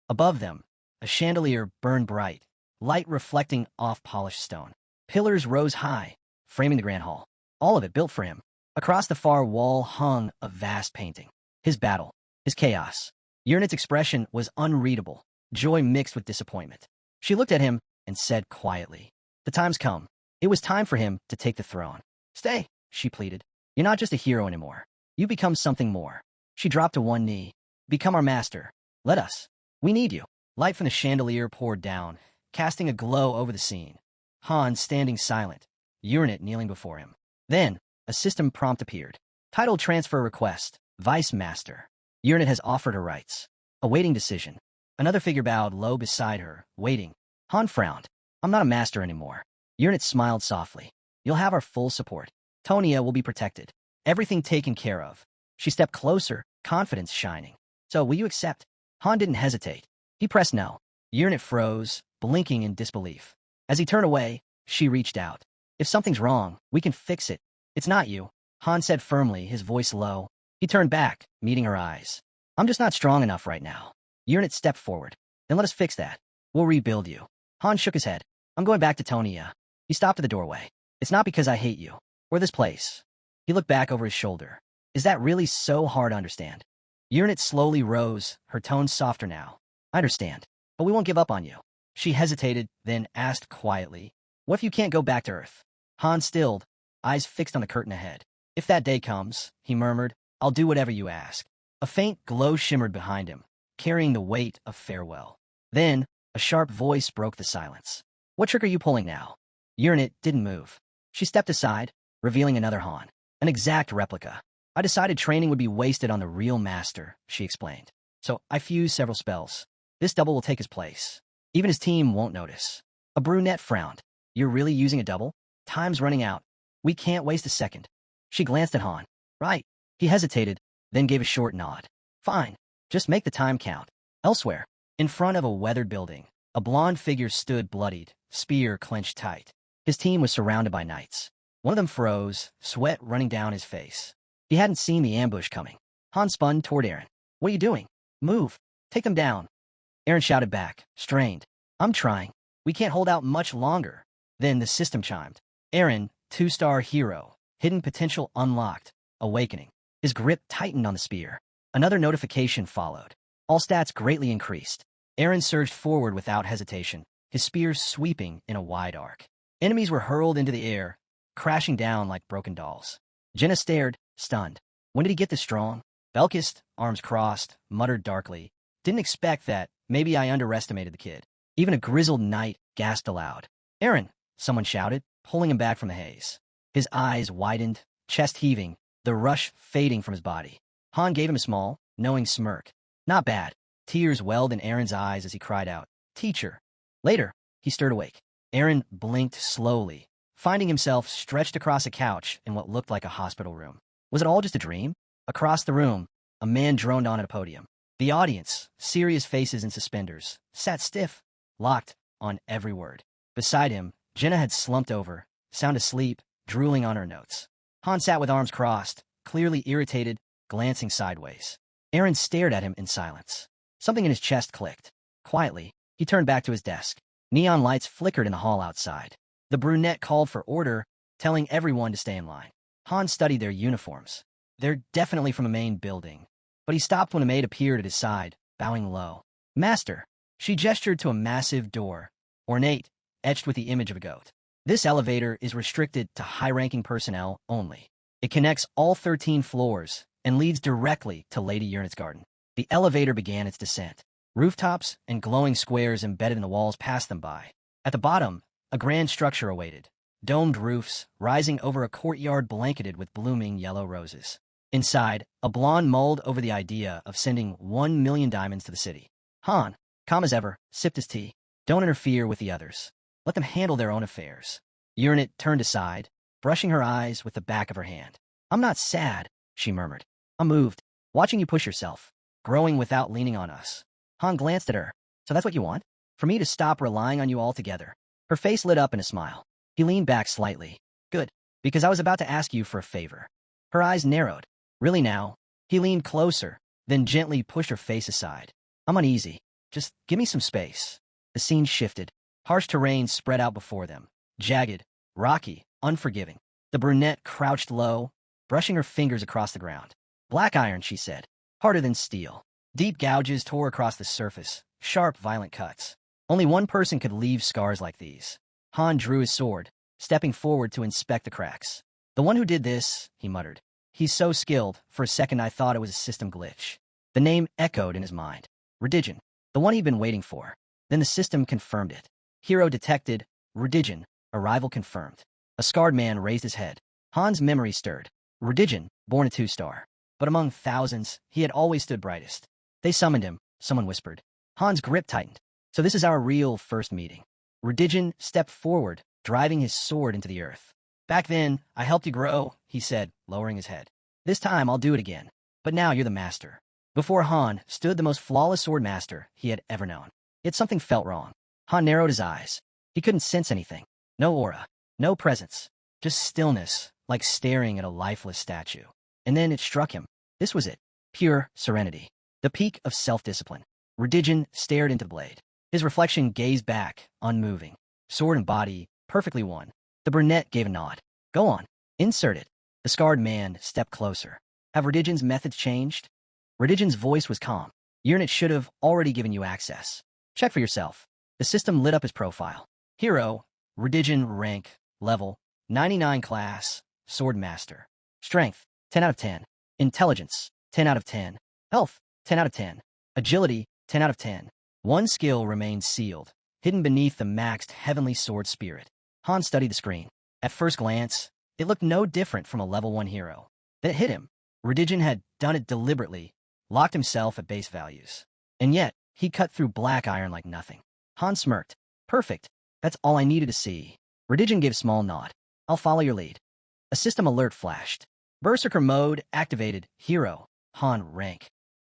Above them, a chandelier burned bright, light reflecting off polished stone. Pillars rose high, framing the grand hall. All of it built for him. Across the far wall hung a vast painting. His battle. His chaos. Uranith's expression was unreadable, joy mixed with disappointment. She looked at him, and said quietly, "The time's come. It was time for him to take the throne." "Stay," she pleaded. "You're not just a hero anymore. You become something more." She dropped to one knee. "Become our master. Let us. We need you." Light from the chandelier poured down, casting a glow over the scene. Han standing silent, Uranus kneeling before him. Then, a system prompt appeared. Title transfer request. Vice Master. Uranus has offered her rights. Awaiting decision. Another figure bowed low beside her, waiting. Han frowned. "I'm not a master anymore." Uranus smiled softly. "You'll have our full support. Tonia will be protected. Everything taken care of." She stepped closer, confidence shining. "So, will you accept?" Han didn't hesitate. He pressed no. Uranus froze, blinking in disbelief. As he turned away, she reached out. "If something's wrong, we can fix it. It's not you," Han said firmly, his voice low. He turned back, meeting her eyes. "I'm just not strong enough right now." Uranus stepped forward. "Then let us fix that. We'll rebuild you." Han shook his head. "I'm going back to Tonia." He stopped at the doorway. "It's not because I hate you. Or this place." He looked back over his shoulder. "Is that really so hard to understand?" Uranus slowly rose, her tone softer now. "I understand, but we won't give up on you." She hesitated, then asked quietly, "What if you can't go back to Earth?" Han stilled, eyes fixed on the curtain ahead. "If that day comes," he murmured, "I'll do whatever you ask." A faint glow shimmered behind him, carrying the weight of farewell. Then, a sharp voice broke the silence. "What trick are you pulling now?" Uranus didn't move. She stepped aside, revealing another Han, an exact replica. "I decided training would be wasted on the real master," she explained. "So I fused several spells. This double will take his place. Even his team won't notice." A brunette frowned. "You're really using a double? Time's running out. We can't waste a second." She glanced at Han. "Right." He hesitated, then gave a short nod. "Fine. Just make the time count." Elsewhere, in front of a weathered building, a blonde figure stood bloodied, spear clenched tight. His team was surrounded by knights. One of them froze, sweat running down his face. He hadn't seen the ambush coming. Han spun toward Eren. "What are you doing? Move. Take them down." Eren shouted back, strained. "I'm trying. We can't hold out much longer." Then the system chimed. Eren, 2-star hero, hidden potential unlocked, awakening. His grip tightened on the spear. Another notification followed. All stats greatly increased. Eren surged forward without hesitation, his spear sweeping in a wide arc. Enemies were hurled into the air, crashing down like broken dolls. Jenna stared, stunned. When did he get this strong? Belkist, arms crossed, muttered darkly. "Didn't expect that. Maybe I underestimated the kid." Even a grizzled knight gasped aloud. "Eren!" someone shouted, pulling him back from the haze. His eyes widened, chest heaving, the rush fading from his body. Han gave him a small, knowing smirk. "Not bad." Tears welled in Eren's eyes as he cried out, "Teacher." Later, he stirred awake. Eren blinked slowly, finding himself stretched across a couch in what looked like a hospital room. Was it all just a dream? Across the room, a man droned on at a podium. The audience, serious faces in suspenders, sat stiff, locked on every word. Beside him, Jenna had slumped over, sound asleep, drooling on her notes. Han sat with arms crossed, clearly irritated, glancing sideways. Eren stared at him in silence. Something in his chest clicked. Quietly, he turned back to his desk. Neon lights flickered in the hall outside. The brunette called for order, telling everyone to stay in line. Han studied their uniforms. They're definitely from a main building. But he stopped when a maid appeared at his side, bowing low. "Master." She gestured to a massive door, ornate, etched with the image of a goat. "This elevator is restricted to high-ranking personnel only. It connects all 13 floors and leads directly to Lady Uranus's garden." The elevator began its descent. Rooftops and glowing squares embedded in the walls passed them by. At the bottom, a grand structure awaited. Domed roofs, rising over a courtyard blanketed with blooming yellow roses. Inside, a blonde mulled over the idea of sending 1 million diamonds to the city. Han, calm as ever, sipped his tea. "Don't interfere with the others. Let them handle their own affairs." Uranus turned aside, brushing her eyes with the back of her hand. "I'm not sad," she murmured. "I'm moved. Watching you push yourself. Growing without leaning on us." Han glanced at her. "So that's what you want? For me to stop relying on you altogether?" Her face lit up in a smile. He leaned back slightly. "Good, because I was about to ask you for a favor." Her eyes narrowed. "Really now?" He leaned closer, then gently pushed her face aside. "I'm uneasy. Just give me some space." The scene shifted. Harsh terrain spread out before them. Jagged, rocky, unforgiving. The brunette crouched low, brushing her fingers across the ground. "Black iron," she said. "Harder than steel." Deep gouges tore across the surface, sharp, violent cuts. Only one person could leave scars like these. Han drew his sword, stepping forward to inspect the cracks. The one who did this, he muttered. He's so skilled, for a second I thought it was a system glitch. The name echoed in his mind. Redigen, the one he'd been waiting for. Then the system confirmed it. Hero detected. Redigen, arrival confirmed. A scarred man raised his head. Han's memory stirred. Redigen, born a 2-star. But among thousands, he had always stood brightest. They summoned him, someone whispered. Han's grip tightened. So this is our real first meeting. Redigen stepped forward, driving his sword into the earth. Back then, I helped you grow, he said, lowering his head. This time I'll do it again. But now you're the master. Before Han stood the most flawless sword master he had ever known. Yet something felt wrong. Han narrowed his eyes. He couldn't sense anything. No aura. No presence. Just stillness, like staring at a lifeless statue. And then it struck him. This was it. Pure serenity. The peak of self-discipline. Redigen stared into the blade. His reflection gazed back, unmoving. Sword and body, perfectly one. The brunette gave a nod. Go on. Insert it. The scarred man stepped closer. Have Redigen's methods changed? Redigen's voice was calm. Your unit should have already given you access. Check for yourself. The system lit up his profile. Hero, Redigen rank, level, 99 class, sword master. Strength, 10 out of 10. Intelligence, 10 out of 10. Health, 10 out of 10. Agility, 10 out of 10. One skill remained sealed, hidden beneath the maxed heavenly sword spirit. Han studied the screen. At first glance, it looked no different from a level 1 hero. Then it hit him. Redigen had done it deliberately, locked himself at base values. And yet, he cut through black iron like nothing. Han smirked. Perfect. That's all I needed to see. Redigen gave a small nod. I'll follow your lead. A system alert flashed. Berserker mode activated. Hero, Han rank.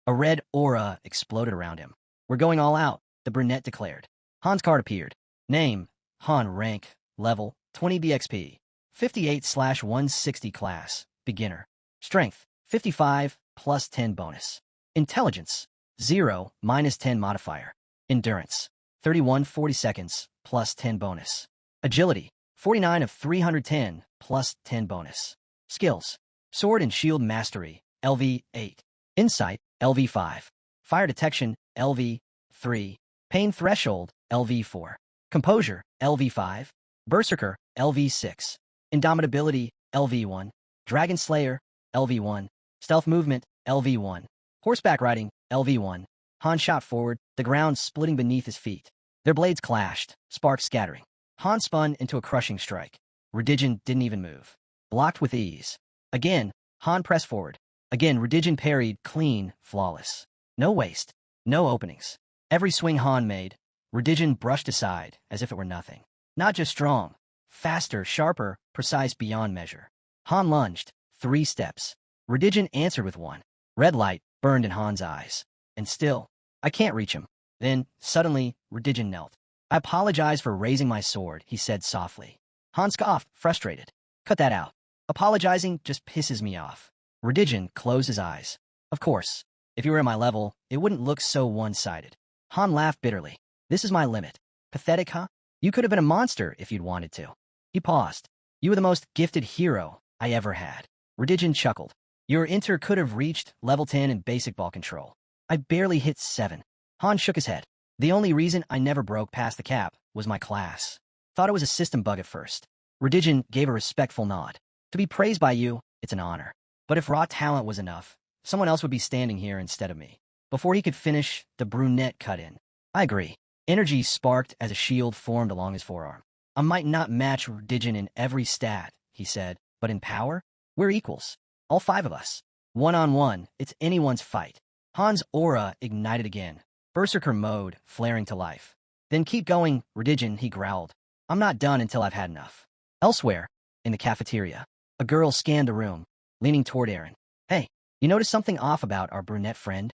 A red aura exploded around him. We're going all out, the brunette declared. Han's card appeared. Name, Han rank, level, 20 BXP. 58/160 class, beginner. Strength, 55, plus 10 bonus. Intelligence, 0, minus 10 modifier. Endurance, 31 40 seconds, plus 10 bonus. Agility, 49 of 310, plus 10 bonus. Skills, Sword and Shield Mastery, LV 8. Insight, LV 5. Fire Detection, LV 3. Pain Threshold, LV 4. Composure, LV 5. Berserker, LV 6. Indomitability, LV 1. Dragon Slayer, LV 1. Stealth Movement, LV 1. Horseback Riding, LV 1. Han shot forward, the ground splitting beneath his feet. Their blades clashed, sparks scattering. Han spun into a crushing strike. Redigen didn't even move. Blocked with ease. Again, Han pressed forward. Again, Redigen parried, clean, flawless. No waste. No openings. Every swing Han made, Redigen brushed aside as if it were nothing. Not just strong. Faster, sharper, precise beyond measure. Han lunged. 3 steps. Redigen answered with 1. Red light burned in Han's eyes. And still, I can't reach him. Then, suddenly, Redigen knelt. I apologize for raising my sword, he said softly. Han scoffed, frustrated. Cut that out. Apologizing just pisses me off. Redigen closed his eyes. Of course, if you were at my level, it wouldn't look so one-sided. Han laughed bitterly. This is my limit. Pathetic, huh? You could have been a monster if you'd wanted to. He paused. You were the most gifted hero I ever had. Redigen chuckled. Your inter could have reached level 10 in basic ball control. I barely hit 7. Han shook his head. The only reason I never broke past the cap was my class. Thought it was a system bug at first. Redigen gave a respectful nod. To be praised by you, it's an honor. But if raw talent was enough, someone else would be standing here instead of me. Before he could finish, the brunette cut in. I agree. Energy sparked as a shield formed along his forearm. I might not match Redigen in every stat, he said, but in power, we're equals. All 5 of us. One-on-one, it's anyone's fight. Han's aura ignited again. Berserker mode flaring to life. Then keep going, Redigen, he growled. I'm not done until I've had enough. Elsewhere, in the cafeteria, a girl scanned the room, leaning toward Aaron. Hey, you notice something off about our brunette friend?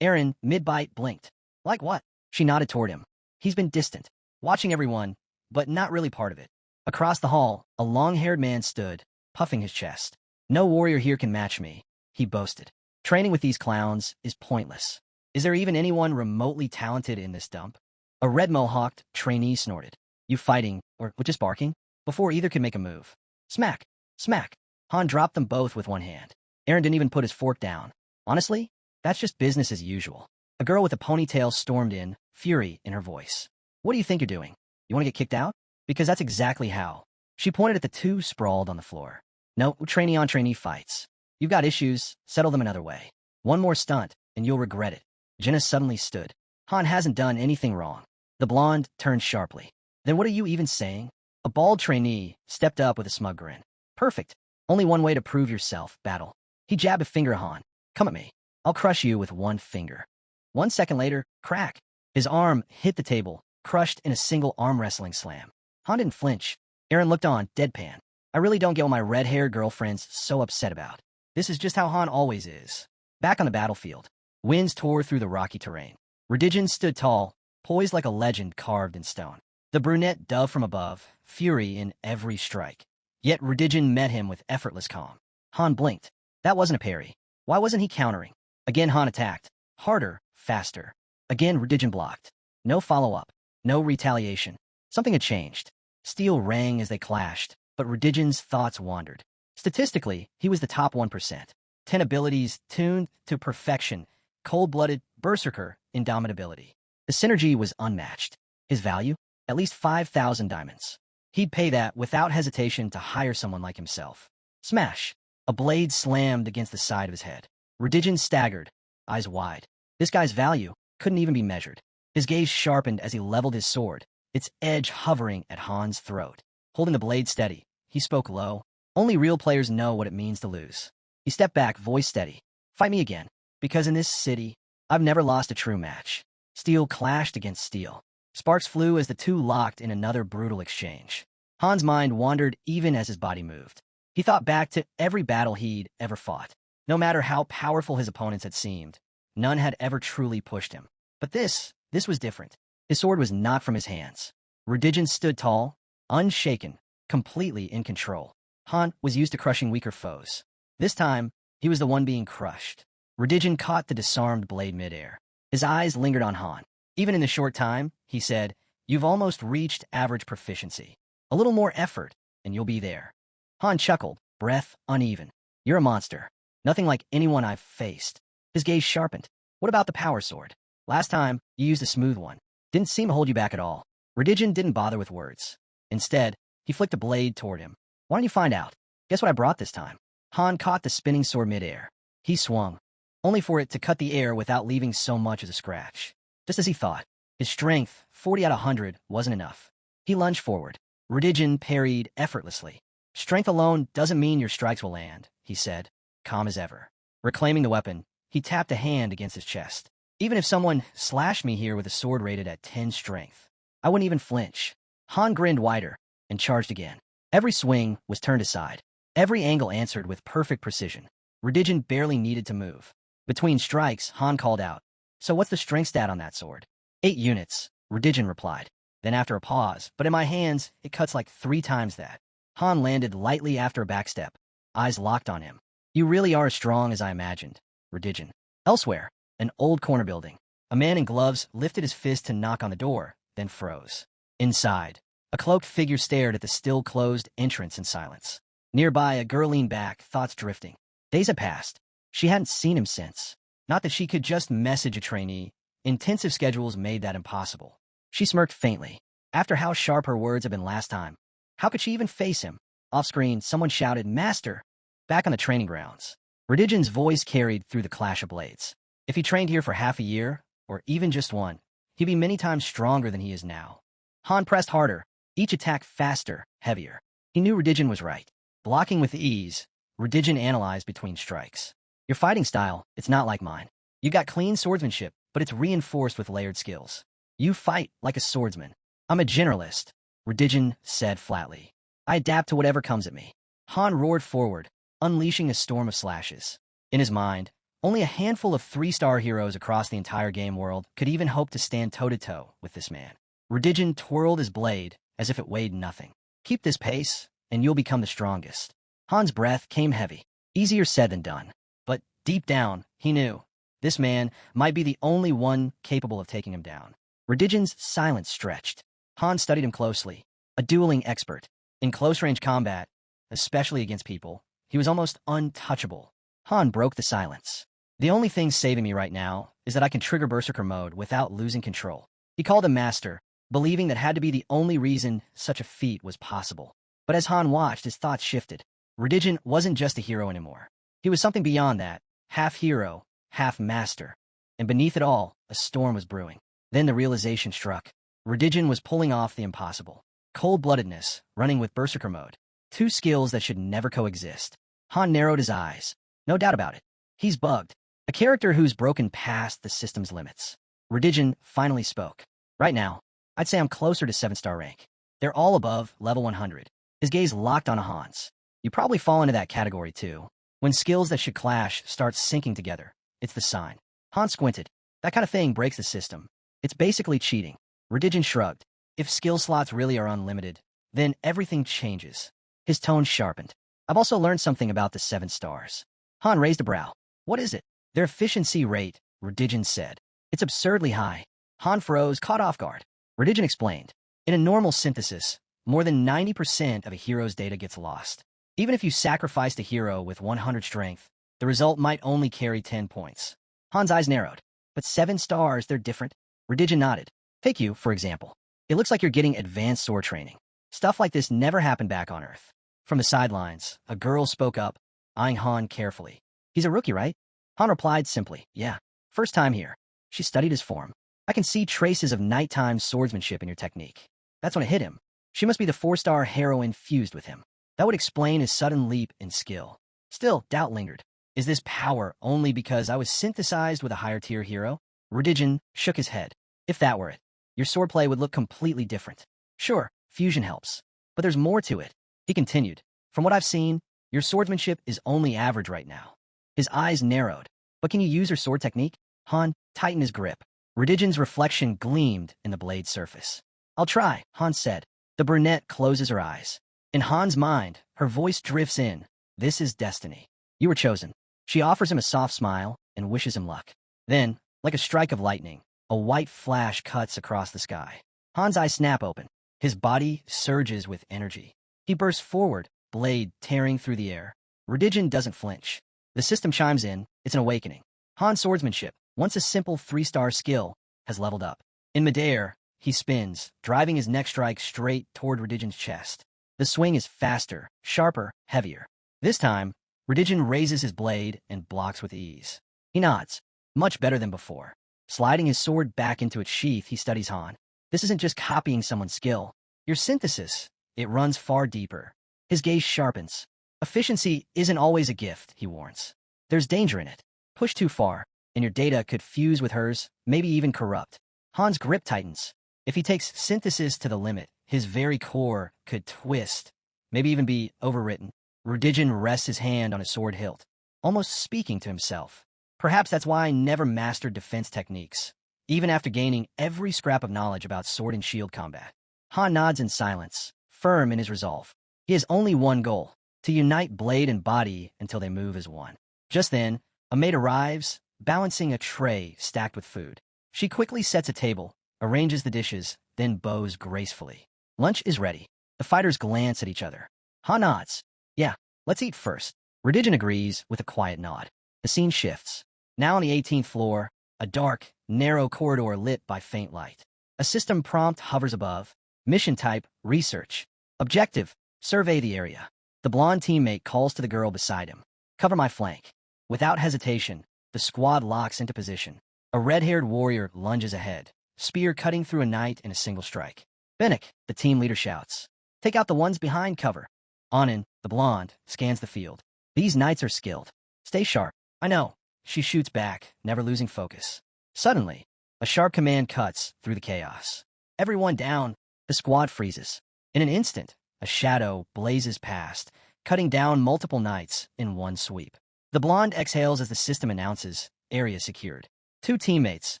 Aaron, mid-bite, blinked. Like what? She nodded toward him. He's been distant, watching everyone, but not really part of it. Across the hall, a long-haired man stood, puffing his chest. No warrior here can match me, he boasted. Training with these clowns is pointless. Is there even anyone remotely talented in this dump? A red mohawked trainee snorted. You fighting, or just barking? Before either could make a move. Smack! Smack! Han dropped them both with one hand. Aaron didn't even put his fork down. Honestly, that's just business as usual. A girl with a ponytail stormed in, fury in her voice. What do you think you're doing? You want to get kicked out? Because that's exactly how. She pointed at the two sprawled on the floor. No, trainee on trainee fights. You've got issues, settle them another way. One more stunt, and you'll regret it. Jenna suddenly stood. Han hasn't done anything wrong. The blonde turned sharply. Then what are you even saying? A bald trainee stepped up with a smug grin. Perfect. Only one way to prove yourself, battle. He jabbed a finger at Han. Come at me. I'll crush you with one finger. 1 second later, crack. His arm hit the table, crushed in a single arm wrestling slam. Han didn't flinch. Aaron looked on, deadpan. I really don't get what my red-haired girlfriend's so upset about. This is just how Han always is. Back on the battlefield, winds tore through the rocky terrain. Redigion stood tall, poised like a legend carved in stone. The brunette dove from above, fury in every strike. Yet Redigion met him with effortless calm. Han blinked. That wasn't a parry. Why wasn't he countering? Again Han attacked. Harder, faster. Again Redigion blocked. No follow-up. No retaliation. Something had changed. Steel rang as they clashed, but Redigion's thoughts wandered. Statistically, he was the top 1%. 10 abilities tuned to perfection, cold-blooded, berserker, indomitability. The synergy was unmatched. His value? At least 5,000 diamonds. He'd pay that without hesitation to hire someone like himself. Smash! A blade slammed against the side of his head. Redigion staggered, eyes wide. This guy's value couldn't even be measured. His gaze sharpened as he leveled his sword, its edge hovering at Han's throat. Holding the blade steady, he spoke low. Only real players know what it means to lose. He stepped back, voice steady. Fight me again, because in this city, I've never lost a true match. Steel clashed against steel. Sparks flew as the two locked in another brutal exchange. Han's mind wandered even as his body moved. He thought back to every battle he'd ever fought. No matter how powerful his opponents had seemed, none had ever truly pushed him. But this was different. His sword was not from his hands. Redigion stood tall, unshaken, completely in control. Han was used to crushing weaker foes. This time, he was the one being crushed. Redigion caught the disarmed blade midair. His eyes lingered on Han. Even in the short time, he said, "You've almost reached average proficiency. A little more effort, and you'll be there." Han chuckled, breath uneven. "You're a monster. Nothing like anyone I've faced." His gaze sharpened. "What about the power sword? Last time, you used a smooth one. Didn't seem to hold you back at all." Redigion didn't bother with words. Instead, he flicked a blade toward him. "Why don't you find out? Guess what I brought this time?" Han caught the spinning sword midair. He swung, only for it to cut the air without leaving so much as a scratch. Just as he thought, his strength, 40 out of 100, wasn't enough. He lunged forward. Redigion parried effortlessly. "Strength alone doesn't mean your strikes will land," he said, calm as ever. Reclaiming the weapon, he tapped a hand against his chest. "Even if someone slashed me here with a sword rated at 10 strength, I wouldn't even flinch." Han grinned wider and charged again. Every swing was turned aside. Every angle answered with perfect precision. Redigion barely needed to move. Between strikes, Han called out, "So what's the strength stat on that sword?" 8 units, Redigion replied. Then after a pause, "But in my hands, it cuts like 3 times that." Han landed lightly after a backstep, eyes locked on him. "You really are as strong as I imagined, Redigion." Elsewhere, an old corner building. A man in gloves lifted his fist to knock on the door, then froze. Inside, a cloaked figure stared at the still-closed entrance in silence. Nearby, a girl leaned back, thoughts drifting. Days had passed. She hadn't seen him since. Not that she could just message a trainee. Intensive schedules made that impossible. She smirked faintly. After how sharp her words had been last time, how could she even face him? Off-screen, someone shouted, "Master!" Back on the training grounds. Redigion's voice carried through the clash of blades. If he trained here for half a year, or even just one, he'd be many times stronger than he is now. Han pressed harder, each attack faster, heavier. He knew Redigion was right. Blocking with ease, Redigion analyzed between strikes. "Your fighting style, it's not like mine. You got clean swordsmanship, but it's reinforced with layered skills. You fight like a swordsman. I'm a generalist," Redigion said flatly. "I adapt to whatever comes at me." Han roared forward, unleashing a storm of slashes. In his mind, only a handful of 3-star heroes across the entire game world could even hope to stand toe-to-toe with this man. Redigion twirled his blade as if it weighed nothing. "Keep this pace, and you'll become the strongest." Han's breath came heavy. Easier said than done. But deep down, he knew this man might be the only one capable of taking him down. Redigion's silence stretched. Han studied him closely. A dueling expert. In close-range combat, especially against people, he was almost untouchable. Han broke the silence. "The only thing saving me right now is that I can trigger Berserker mode without losing control." He called him Master, believing that had to be the only reason such a feat was possible. But as Han watched, his thoughts shifted. Redigen wasn't just a hero anymore. He was something beyond that, half hero, half master. And beneath it all, a storm was brewing. Then the realization struck. Redigen was pulling off the impossible. Cold-bloodedness, running with Berserker mode. Two skills that should never coexist. Han narrowed his eyes. No doubt about it. He's bugged. A character who's broken past the system's limits. Redigen finally spoke. Right now, I'd say I'm closer to 7-star rank. They're all above level 100. His gaze locked on Han's. You probably fall into that category too. When skills that should clash start syncing together, it's the sign. Han squinted. That kind of thing breaks the system. It's basically cheating. Redigen shrugged. If skill slots really are unlimited, then everything changes. His tone sharpened. I've also learned something about the 7 stars. Han raised a brow. What is it? Their efficiency rate, Redigen said. It's absurdly high. Han froze, caught off guard. Redigen explained. In a normal synthesis, more than 90% of a hero's data gets lost. Even if you sacrificed a hero with 100 strength, the result might only carry 10 points. Han's eyes narrowed. But 7 stars, they're different. Redigen nodded. Take you, for example. It looks like you're getting advanced sword training. Stuff like this never happened back on Earth. From the sidelines, a girl spoke up, eyeing Han carefully. He's a rookie, right? Han replied simply, yeah. First time here. She studied his form. I can see traces of nighttime swordsmanship in your technique. That's when it hit him. She must be the 4-star heroine fused with him. That would explain his sudden leap in skill. Still, doubt lingered. Is this power only because I was synthesized with a higher-tier hero? Redigen shook his head. If that were it, your swordplay would look completely different. Sure, fusion helps. But there's more to it. He continued. From what I've seen, your swordsmanship is only average right now. His eyes narrowed. But can you use your sword technique? Han tightened his grip. Redigen's reflection gleamed in the blade's surface. I'll try, Han said. The brunette closes her eyes. In Han's mind, her voice drifts in. This is destiny. You were chosen. She offers him a soft smile and wishes him luck. Then, like a strike of lightning, a white flash cuts across the sky. Han's eyes snap open. His body surges with energy. He bursts forward, blade tearing through the air. Redigen doesn't flinch. The system chimes in. It's an awakening. Han's swordsmanship, once a simple 3-star skill, has leveled up. In midair, he spins, driving his next strike straight toward Redigen's chest. The swing is faster, sharper, heavier. This time, Redigen raises his blade and blocks with ease. He nods. Much better than before. Sliding his sword back into its sheath, he studies Han. This isn't just copying someone's skill. Your synthesis, it runs far deeper. His gaze sharpens. Efficiency isn't always a gift, he warns. There's danger in it. Push too far, and your data could fuse with hers, maybe even corrupt. Han's grip tightens. If he takes synthesis to the limit, his very core could twist, maybe even be overwritten. Redigen rests his hand on his sword hilt, almost speaking to himself. Perhaps that's why I never mastered defense techniques, even after gaining every scrap of knowledge about sword and shield combat. Han nods in silence, firm in his resolve. He has only one goal, to unite blade and body until they move as one. Just then, a maid arrives, balancing a tray stacked with food. She quickly sets a table, arranges the dishes, then bows gracefully. Lunch is ready. The fighters glance at each other. Han nods. Yeah, let's eat first. Redigen agrees with a quiet nod. The scene shifts. Now on the 18th floor, a dark, narrow corridor lit by faint light. A system prompt hovers above. Mission type, research. Objective, survey the area. The blonde teammate calls to the girl beside him. Cover my flank. Without hesitation, the squad locks into position. A red-haired warrior lunges ahead, spear cutting through a knight in a single strike. Bennick, the team leader shouts. Take out the ones behind cover. Anin, the blonde, scans the field. These knights are skilled. Stay sharp. I know. She shoots back, never losing focus. Suddenly, a sharp command cuts through the chaos. Everyone down. The squad freezes. In an instant, a shadow blazes past, cutting down multiple knights in one sweep. The blonde exhales as the system announces, area secured. 2 teammates,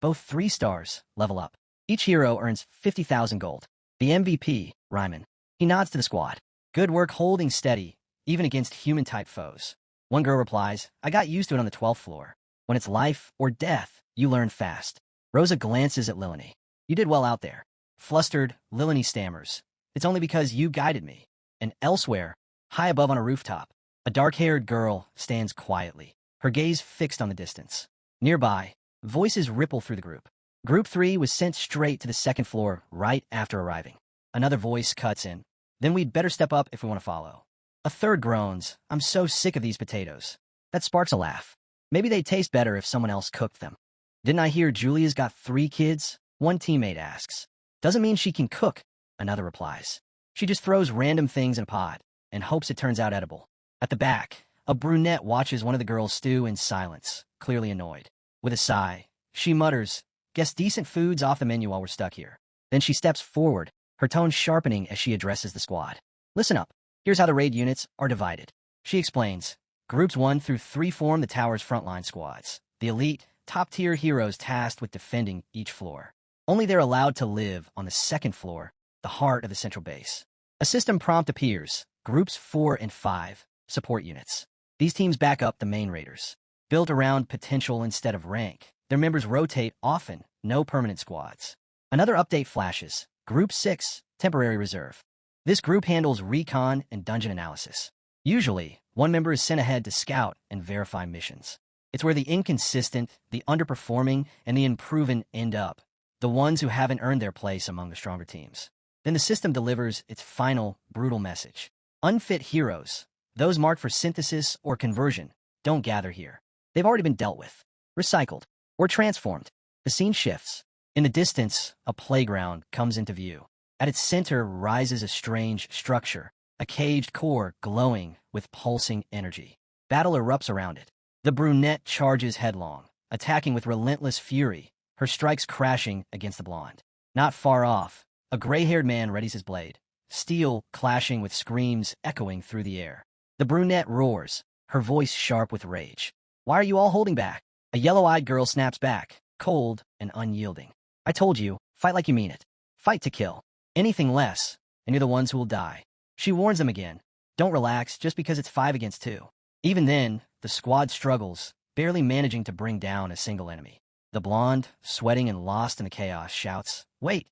both 3 stars, level up. Each hero earns 50,000 gold. The MVP, Ryman. He nods to the squad. Good work holding steady, even against human-type foes. One girl replies, I got used to it on the 12th floor. When it's life or death, you learn fast. Rosa glances at Lilani. You did well out there. Flustered, Lilani stammers. It's only because you guided me. And elsewhere, high above on a rooftop, a dark-haired girl stands quietly, her gaze fixed on the distance. Nearby, voices ripple through the group. Group 3 was sent straight to the second floor right after arriving. Another voice cuts in. Then we'd better step up if we want to follow. A third groans, I'm so sick of these potatoes. That sparks a laugh. Maybe they'd taste better if someone else cooked them. Didn't I hear Julia's got 3 kids? One teammate asks. Doesn't mean she can cook, another replies. She just throws random things in a pot and hopes it turns out edible. At the back, a brunette watches one of the girls stew in silence, clearly annoyed. With a sigh, she mutters, guess decent food's off the menu while we're stuck here. Then she steps forward, her tone sharpening as she addresses the squad. Listen up. Here's how the raid units are divided. She explains. Groups 1 through 3 form the tower's frontline squads. The elite, top-tier heroes tasked with defending each floor. Only they're allowed to live on the second floor, the heart of the central base. A system prompt appears. Groups 4 and 5, support units. These teams back up the main raiders. Built around potential instead of rank, their members rotate often, no permanent squads. Another update flashes. Group 6, temporary reserve. This group handles recon and dungeon analysis. Usually, one member is sent ahead to scout and verify missions. It's where the inconsistent, the underperforming, and the unproven end up, the ones who haven't earned their place among the stronger teams. Then the system delivers its final, brutal message. Unfit heroes, those marked for synthesis or conversion, don't gather here. They've already been dealt with, recycled, or transformed. The scene shifts. In the distance, a playground comes into view. At its center rises a strange structure, a caged core glowing with pulsing energy. Battle erupts around it. The brunette charges headlong, attacking with relentless fury, her strikes crashing against the blonde. Not far off, a gray-haired man readies his blade, steel clashing with screams echoing through the air. The brunette roars, her voice sharp with rage. Why are you all holding back? A yellow-eyed girl snaps back, cold and unyielding. I told you, fight like you mean it. Fight to kill. Anything less, and you're the ones who will die. She warns them again. Don't relax just because it's 5 against 2. Even then, the squad struggles, barely managing to bring down a single enemy. The blonde, sweating and lost in the chaos, shouts, Wait,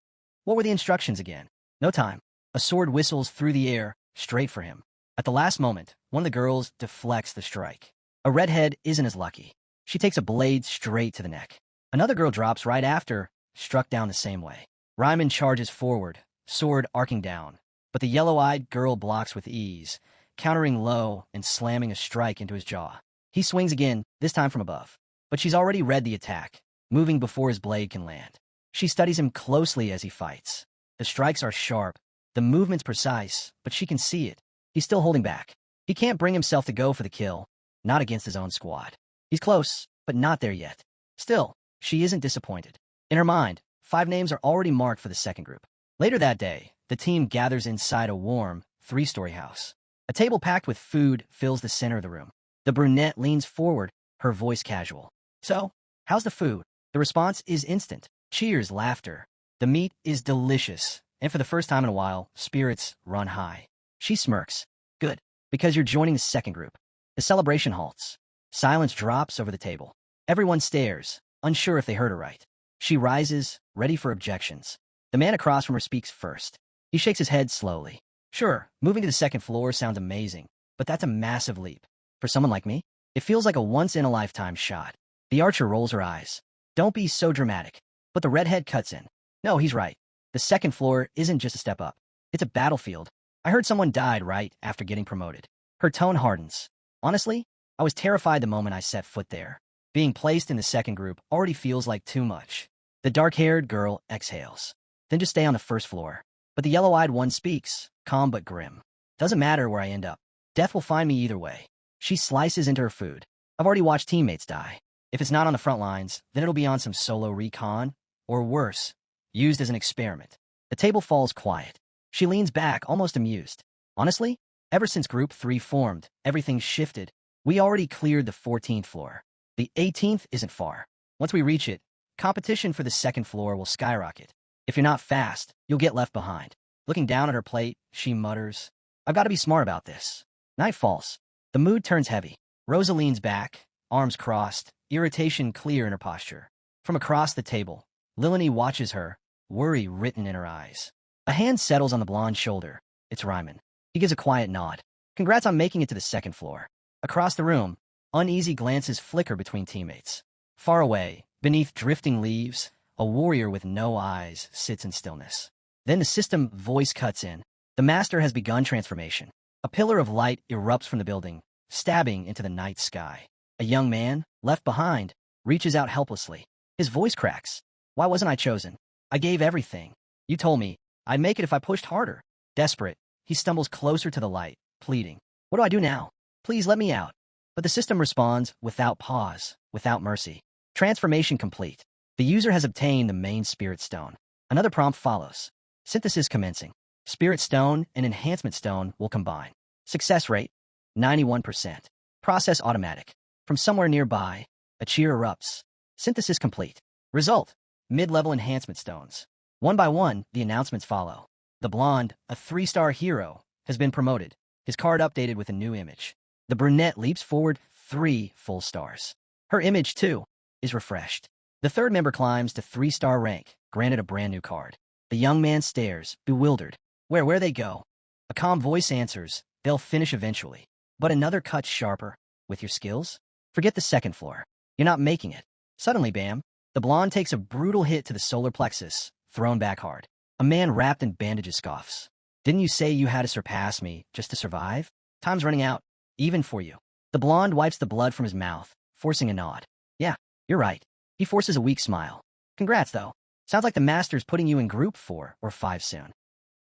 what were the instructions again? No time. A sword whistles through the air, straight for him. At the last moment, one of the girls deflects the strike. A redhead isn't as lucky. She takes a blade straight to the neck. Another girl drops right after, struck down the same way. Ryman charges forward, sword arcing down, but the yellow-eyed girl blocks with ease, countering low and slamming a strike into his jaw. He swings again, this time from above. But she's already read the attack, moving before his blade can land. She studies him closely as he fights. The strikes are sharp, the movement's precise, but she can see it. He's still holding back. He can't bring himself to go for the kill, not against his own squad. He's close, but not there yet. Still, she isn't disappointed. In her mind, 5 names are already marked for the second group. Later that day, the team gathers inside a warm, 3-story house. A table packed with food fills the center of the room. The brunette leans forward, her voice casual. So, how's the food? The response is instant. Cheers, laughter. The meat is delicious, and for the first time in a while, spirits run high. She smirks. Good, because you're joining the second group. The celebration halts. Silence drops over the table. Everyone stares, unsure if they heard her right. She rises, ready for objections. The man across from her speaks first. He shakes his head slowly. Sure, moving to the second floor sounds amazing, but that's a massive leap. For someone like me, it feels like a once-in-a-lifetime shot. The archer rolls her eyes. Don't be so dramatic. But the redhead cuts in. No, he's right. The second floor isn't just a step up. It's a battlefield. I heard someone died right after getting promoted. Her tone hardens. Honestly, I was terrified the moment I set foot there. Being placed in the second group already feels like too much. The dark-haired girl exhales. Then just stay on the first floor. But the yellow-eyed one speaks, calm but grim. Doesn't matter where I end up. Death will find me either way. She slices into her food. I've already watched teammates die. If it's not on the front lines, then it'll be on some solo recon, or worse, used as an experiment. The table falls quiet. She leans back, almost amused. Honestly, ever since Group 3 formed, everything's shifted. We already cleared the 14th floor. The 18th isn't far. Once we reach it, competition for the second floor will skyrocket. If you're not fast, you'll get left behind. Looking down at her plate, she mutters, I've got to be smart about this. Night falls. The mood turns heavy. Rosa leans back, arms crossed, irritation clear in her posture. From across the table, Lilani watches her, worry written in her eyes. A hand settles on the blonde's shoulder. It's Ryman. He gives a quiet nod. Congrats on making it to the second floor. Across the room, uneasy glances flicker between teammates. Far away, beneath drifting leaves, A warrior with no eyes sits in stillness. Then the system voice cuts in. The master has begun transformation. A pillar of light erupts from the building, stabbing into the night sky. A young man, left behind, reaches out helplessly. His voice cracks. Why wasn't I chosen? I gave everything. You told me I'd make it if I pushed harder. Desperate, he stumbles closer to the light, pleading. What do I do now? Please let me out. But the system responds without pause, without mercy. Transformation complete. The user has obtained the main spirit stone. Another prompt follows. Synthesis commencing. Spirit stone and enhancement stone will combine. Success rate, 91%. Process automatic. From somewhere nearby, a cheer erupts. Synthesis complete. Result, mid-level enhancement stones. One by one, the announcements follow. The blonde, a 3-star hero, has been promoted. His card updated with a new image. The brunette leaps forward 3 full stars. Her image, too, is refreshed. The third member climbs to 3-star rank, granted a brand new card. The young man stares, bewildered. Where they go? A calm voice answers, they'll finish eventually. But another cuts sharper. With your skills? Forget the second floor. You're not making it. Suddenly, bam, the blonde takes a brutal hit to the solar plexus, thrown back hard. A man wrapped in bandages scoffs. Didn't you say you had to surpass me just to survive? Time's running out, even for you. The blonde wipes the blood from his mouth, forcing a nod. Yeah, you're right. He forces a weak smile. Congrats, though. Sounds like the master's putting you in group 4 or 5 soon.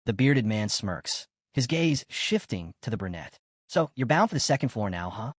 The bearded man smirks, his gaze shifting to the brunette. So, you're bound for the second floor now, huh?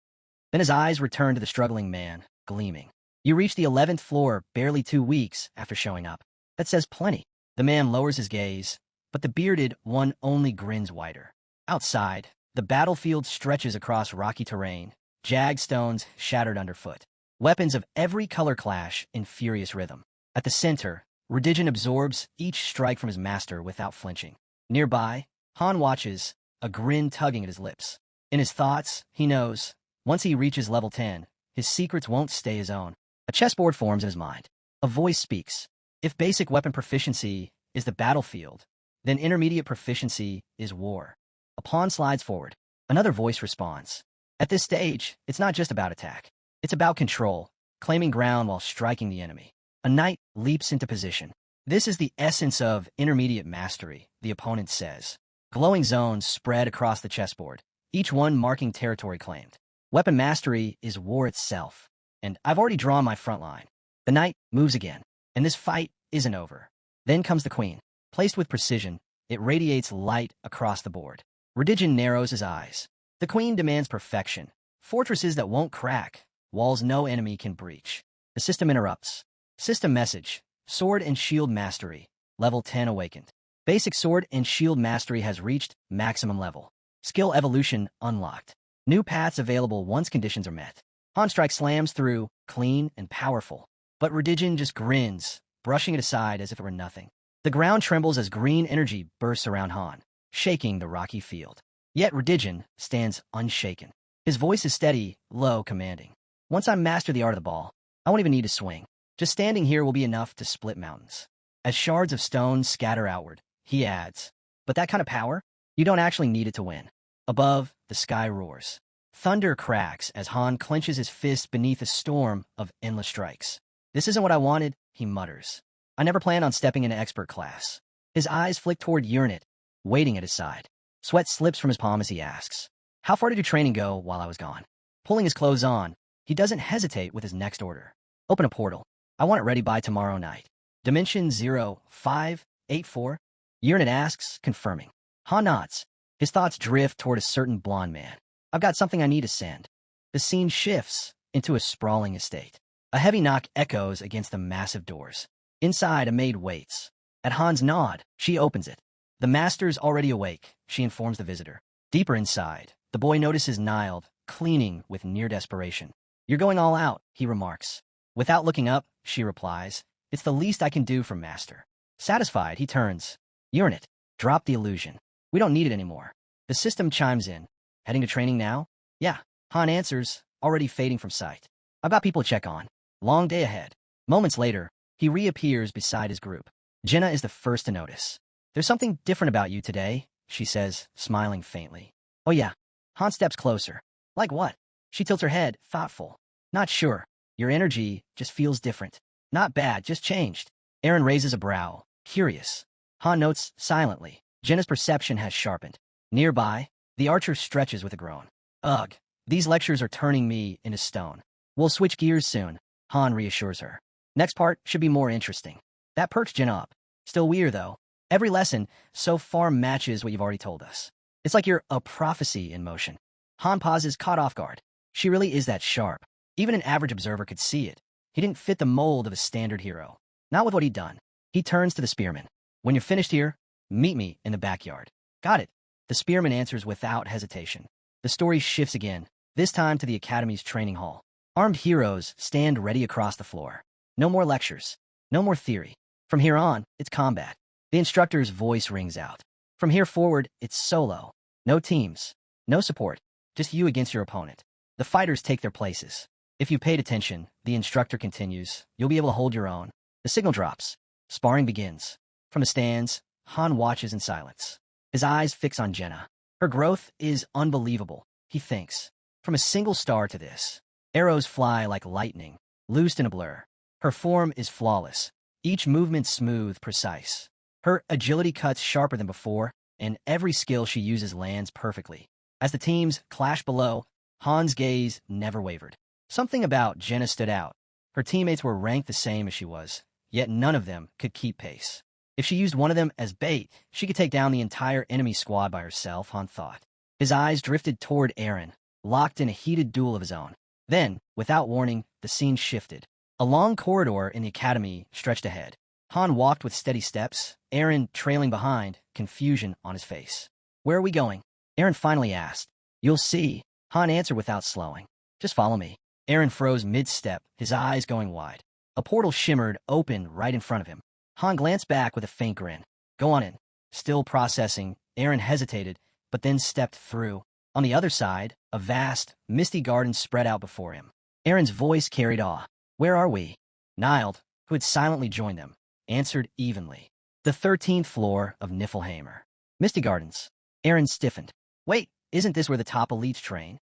Then his eyes return to the struggling man, gleaming. You reach the 11th floor barely 2 weeks after showing up. That says plenty. The man lowers his gaze, but the bearded one only grins wider. Outside, the battlefield stretches across rocky terrain, jagged stones shattered underfoot. Weapons of every color clash in furious rhythm. At the center, Redigen absorbs each strike from his master without flinching. Nearby, Han watches, a grin tugging at his lips. In his thoughts, he knows, once he reaches level 10, his secrets won't stay his own. A chessboard forms in his mind. A voice speaks. If basic weapon proficiency is the battlefield, then intermediate proficiency is war. A pawn slides forward. Another voice responds. At this stage, it's not just about attack. It's about control, claiming ground while striking the enemy. A knight leaps into position. This is the essence of intermediate mastery, the opponent says. Glowing zones spread across the chessboard, each one marking territory claimed. Weapon mastery is war itself, and I've already drawn my front line. The knight moves again, and this fight isn't over. Then comes the queen. Placed with precision, it radiates light across the board. Redigen narrows his eyes. The queen demands perfection. Fortresses that won't crack, walls no enemy can breach. The system interrupts. System message. Sword and Shield Mastery. Level 10 awakened. Basic Sword and Shield Mastery has reached maximum level. Skill evolution unlocked. New paths available once conditions are met. Han Strike slams through, clean and powerful. But Redigen just grins, brushing it aside as if it were nothing. The ground trembles as green energy bursts around Han, shaking the rocky field. Yet Redigen stands unshaken. His voice is steady, low, commanding. Once I master the art of the ball, I won't even need to swing. Just standing here will be enough to split mountains. As shards of stone scatter outward, he adds, but that kind of power, you don't actually need it to win. Above, the sky roars. Thunder cracks as Han clenches his fist beneath a storm of endless strikes. This isn't what I wanted, he mutters. I never planned on stepping into expert class. His eyes flick toward Urinit, waiting at his side. Sweat slips from his palm as he asks, how far did your training go while I was gone? Pulling his clothes on, he doesn't hesitate with his next order. Open a portal. I want it ready by tomorrow night. Dimension 0584? Urinit asks, confirming. Han nods. His thoughts drift toward a certain blonde man. I've got something I need to send. The scene shifts into a sprawling estate. A heavy knock echoes against the massive doors. Inside, a maid waits. At Han's nod, she opens it. The master's already awake, she informs the visitor. Deeper inside, the boy notices Niled, cleaning with near desperation. You're going all out, he remarks. Without looking up, she replies, it's the least I can do for master. Satisfied, he turns. Urinit, drop the illusion. We don't need it anymore. The system chimes in. Heading to training now? Yeah, Han answers, already fading from sight. I've got people to check on. Long day ahead. Moments later, he reappears beside his group. Jenna is the first to notice. There's something different about you today, she says, smiling faintly. Oh yeah. Han steps closer. Like what? She tilts her head, thoughtful. Not sure. Your energy just feels different. Not bad, just changed. Aaron raises a brow, curious. Han notes silently. Jenna's perception has sharpened. Nearby, the archer stretches with a groan. Ugh, these lectures are turning me into stone. We'll switch gears soon, Han reassures her. Next part should be more interesting. That perks Jenna up. Still weird, though. Every lesson so far matches what you've already told us. It's like you're a prophecy in motion. Han pauses, caught off guard. She really is that sharp. Even an average observer could see it. He didn't fit the mold of a standard hero. Not with what he'd done. He turns to the spearman. When you're finished here, meet me in the backyard. Got it. The spearman answers without hesitation. The story shifts again, this time to the Academy's training hall. Armed heroes stand ready across the floor. No more lectures. No more theory. From here on, it's combat. The instructor's voice rings out. From here forward, it's solo. No teams. No support. Just you against your opponent. The fighters take their places. If you paid attention, the instructor continues, you'll be able to hold your own. The signal drops. Sparring begins. From the stands, Han watches in silence. His eyes fix on Jenna. Her growth is unbelievable, he thinks. From a single star to this. Arrows fly like lightning, loosed in a blur. Her form is flawless. Each movement smooth, precise. Her agility cuts sharper than before, and every skill she uses lands perfectly. As the teams clash below, Han's gaze never wavered. Something about Jenna stood out. Her teammates were ranked the same as she was, yet none of them could keep pace. If she used one of them as bait, she could take down the entire enemy squad by herself, Han thought. His eyes drifted toward Aaron, locked in a heated duel of his own. Then, without warning, the scene shifted. A long corridor in the academy stretched ahead. Han walked with steady steps, Aaron trailing behind, confusion on his face. Where are we going? Aaron finally asked. You'll see, Han answered without slowing. Just follow me. Aaron froze mid-step, his eyes going wide. A portal shimmered open right in front of him. Han glanced back with a faint grin. Go on in. Still processing, Aaron hesitated, but then stepped through. On the other side, a vast, misty garden spread out before him. Aaron's voice carried awe. Where are we? Nild, who had silently joined them, answered evenly. The 13th floor of Niflheimer. Misty Gardens. Aaron stiffened. Wait, isn't this where the top elites train?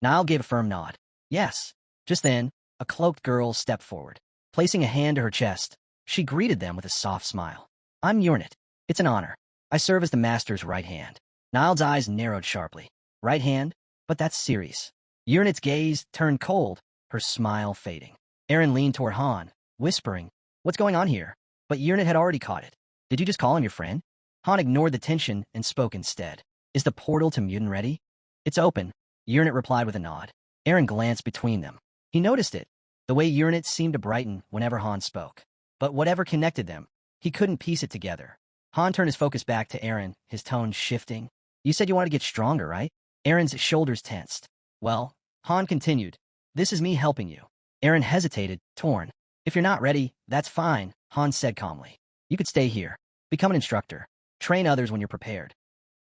Niall gave a firm nod. Yes. Just then, a cloaked girl stepped forward. Placing a hand to her chest, she greeted them with a soft smile. I'm Urnit. It's an honor. I serve as the master's right hand. Niall's eyes narrowed sharply. Right hand? But that's serious. Urnit's gaze turned cold, her smile fading. Aaron leaned toward Han, whispering, What's going on here? But Urnit had already caught it. Did you just call him your friend? Han ignored the tension and spoke instead. Is the portal to Mutant ready? It's open, Urnit replied with a nod. Aaron glanced between them. He noticed it, the way Urnit seemed to brighten whenever Han spoke. But whatever connected them, he couldn't piece it together. Han turned his focus back to Aaron, his tone shifting. You said you want to get stronger, right? Aaron's shoulders tensed. Well, Han continued, this is me helping you. Aaron hesitated, torn. If you're not ready, that's fine, Han said calmly. You could stay here. Become an instructor. Train others when you're prepared.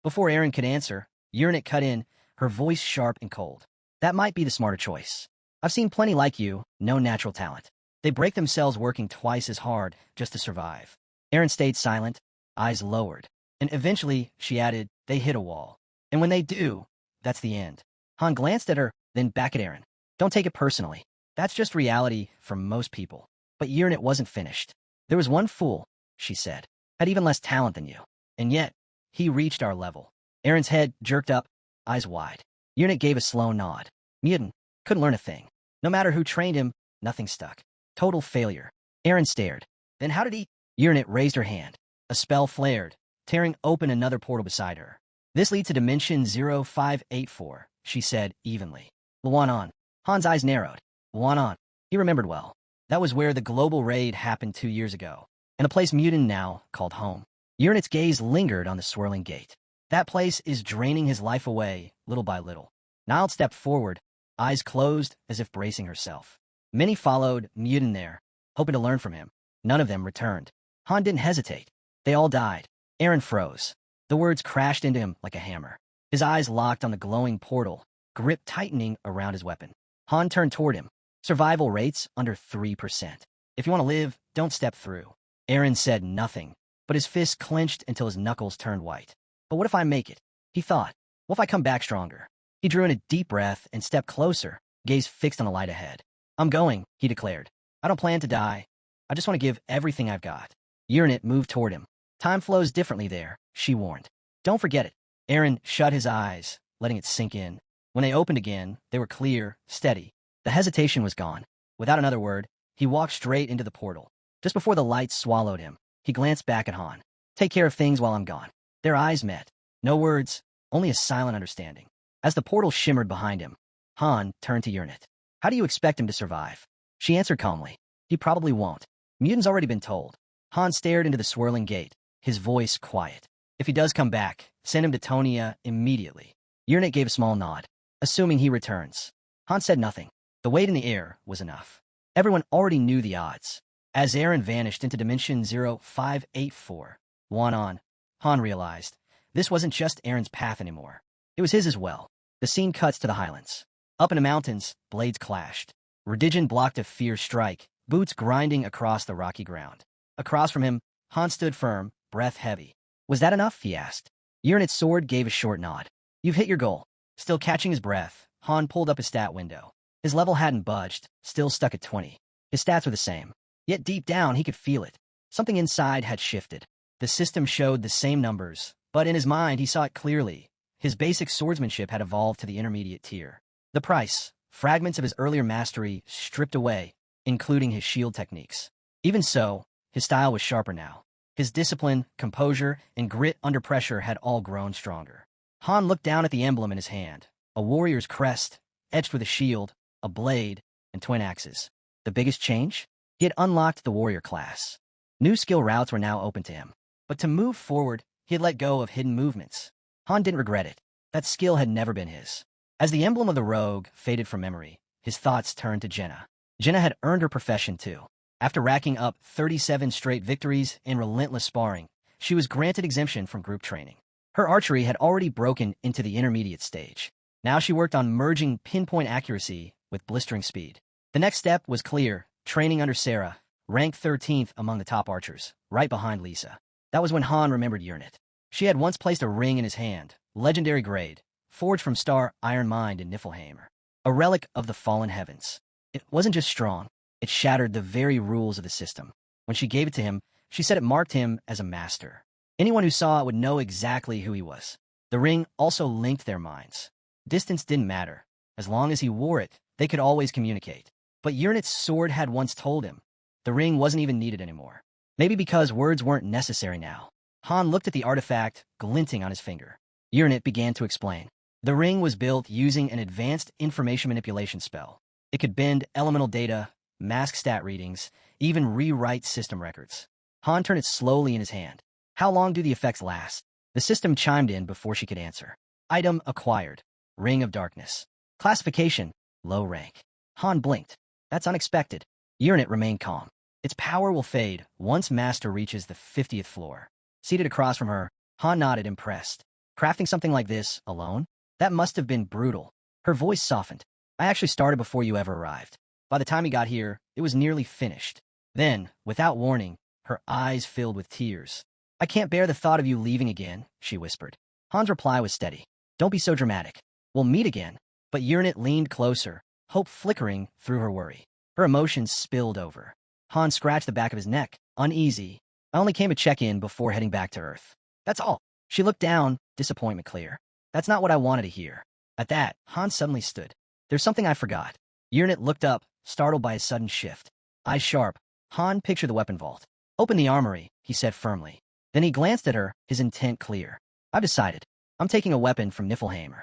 Before Aaron could answer, Urnit cut in, her voice sharp and cold. That might be the smarter choice. I've seen plenty like you, no natural talent. They break themselves working twice as hard just to survive. Aaron stayed silent, eyes lowered. And eventually, she added, they hit a wall. And when they do, that's the end. Han glanced at her, then back at Aaron. Don't take it personally. That's just reality for most people. But Urnit wasn't finished. There was one fool, she said, had even less talent than you. And yet, he reached our level. Aaron's head jerked up, eyes wide. Urnit gave a slow nod. Mutant, couldn't learn a thing. No matter who trained him, nothing stuck. Total failure. Aaron stared. Then how did he? Urnit raised her hand. A spell flared, tearing open another portal beside her. This leads to Dimension 0584, she said evenly. Luanon. Han's eyes narrowed. Luanon. He remembered well. That was where the global raid happened 2 years ago, and a place Mutant now called home. Urnit's gaze lingered on the swirling gate. That place is draining his life away, little by little. Niall stepped forward, eyes closed as if bracing herself. Many followed Mutant there, hoping to learn from him. None of them returned. Han didn't hesitate. They all died. Aaron froze. The words crashed into him like a hammer. His eyes locked on the glowing portal, grip tightening around his weapon. Han turned toward him. Survival rates under 3%. If you want to live, don't step through. Aaron said nothing, but his fists clenched until his knuckles turned white. But what if I make it? He thought. What if I come back stronger? He drew in a deep breath and stepped closer, gaze fixed on the light ahead. I'm going, he declared. I don't plan to die. I just want to give everything I've got. Uranit moved toward him. Time flows differently there, she warned. Don't forget it. Aaron shut his eyes, letting it sink in. When they opened again, they were clear, steady. The hesitation was gone. Without another word, he walked straight into the portal. Just before the lights swallowed him, he glanced back at Han. Take care of things while I'm gone. Their eyes met. No words, only a silent understanding. As the portal shimmered behind him, Han turned to Uranit. How do you expect him to survive? She answered calmly. He probably won't. Mutan's already been told. Han stared into the swirling gate, his voice quiet. If he does come back, send him to Tonia immediately. Uranit gave a small nod, assuming he returns. Han said nothing. The weight in the air was enough. Everyone already knew the odds. As Aaron vanished into dimension 0584, on, Han realized this wasn't just Aaron's path anymore. It was his as well. The scene cuts to the highlands. Up in the mountains, blades clashed. Redigen blocked a fierce strike, boots grinding across the rocky ground. Across from him, Han stood firm, breath heavy. Was that enough? He asked. Uranit's sword gave a short nod. You've hit your goal. Still catching his breath, Han pulled up his stat window. His level hadn't budged, still stuck at 20. His stats were the same. Yet deep down, he could feel it. Something inside had shifted. The system showed the same numbers, but in his mind, he saw it clearly. His basic swordsmanship had evolved to the intermediate tier. The price, fragments of his earlier mastery stripped away, including his shield techniques. Even so, his style was sharper now. His discipline, composure, and grit under pressure had all grown stronger. Han looked down at the emblem in his hand, a warrior's crest, etched with a shield, a blade, and twin axes. The biggest change? He had unlocked the warrior class. New skill routes were now open to him. But to move forward, he had let go of hidden movements. Han didn't regret it. That skill had never been his. As the emblem of the rogue faded from memory, his thoughts turned to Jenna. Jenna had earned her profession too. After racking up 37 straight victories in relentless sparring, she was granted exemption from group training. Her archery had already broken into the intermediate stage. Now she worked on merging pinpoint accuracy with blistering speed. The next step was clear, training under Sarah, ranked 13th among the top archers, right behind Lisa. That was when Han remembered Uranit. She had once placed a ring in his hand, legendary grade, forged from Star Iron Mind in Niflheim, a relic of the fallen heavens. It wasn't just strong, it shattered the very rules of the system. When she gave it to him, she said it marked him as a master. Anyone who saw it would know exactly who he was. The ring also linked their minds. Distance didn't matter. As long as he wore it, they could always communicate. But Uranit's sword had once told him the ring wasn't even needed anymore. Maybe because words weren't necessary now. Han looked at the artifact glinting on his finger. Uranit began to explain. The ring was built using an advanced information manipulation spell. It could bend elemental data, mask stat readings, even rewrite system records. Han turned it slowly in his hand. How long do the effects last? The system chimed in before she could answer. Item acquired. Ring of Darkness. Classification, low rank. Han blinked. That's unexpected. Uranit remained calm. Its power will fade once Master reaches the 50th floor. Seated across from her, Han nodded, impressed. Crafting something like this, alone? That must have been brutal. Her voice softened. I actually started before you ever arrived. By the time he got here, it was nearly finished. Then, without warning, her eyes filled with tears. I can't bear the thought of you leaving again, she whispered. Han's reply was steady. Don't be so dramatic. We'll meet again. But Uranit leaned closer, hope flickering through her worry. Her emotions spilled over. Han scratched the back of his neck, uneasy. I only came to check in before heading back to Earth. That's all. She looked down, disappointment clear. That's not what I wanted to hear. At that, Han suddenly stood. There's something I forgot. Uranit looked up, startled by his sudden shift. Eyes sharp, Han pictured the weapon vault. Open the armory, he said firmly. Then he glanced at her, his intent clear. I've decided. I'm taking a weapon from Niflheim.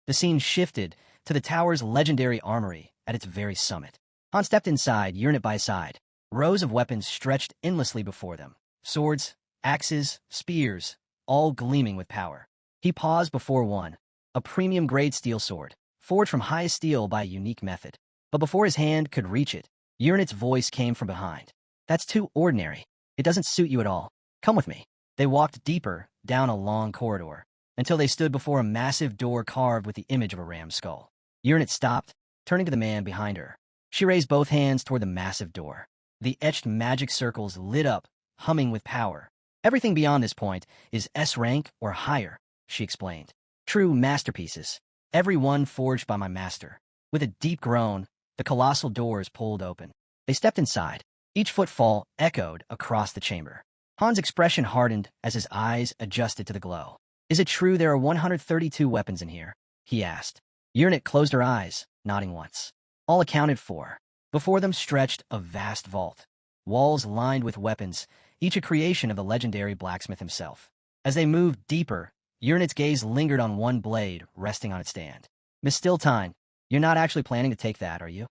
The scene shifted to the tower's legendary armory at its very summit. Han stepped inside, Uranit by his side. Rows of weapons stretched endlessly before them. Swords, axes, spears, all gleaming with power. He paused before one, a premium-grade steel sword, forged from highest steel by a unique method. But before his hand could reach it, Uranit's voice came from behind. That's too ordinary. It doesn't suit you at all. Come with me. They walked deeper, down a long corridor, until they stood before a massive door carved with the image of a ram's skull. Uranit stopped, turning to the man behind her. She raised both hands toward the massive door. The etched magic circles lit up, humming with power. Everything beyond this point is S rank or higher, she explained. True masterpieces, every one forged by my master. With a deep groan, the colossal doors pulled open. They stepped inside. Each footfall echoed across the chamber. Han's expression hardened as his eyes adjusted to the glow. Is it true there are 132 weapons in here? He asked. Urnit closed her eyes, nodding once. All accounted for. Before them stretched a vast vault. Walls lined with weapons, each a creation of the legendary blacksmith himself. As they moved deeper, Urnit's gaze lingered on one blade resting on its stand. Miss Stiltine, you're not actually planning to take that, are you?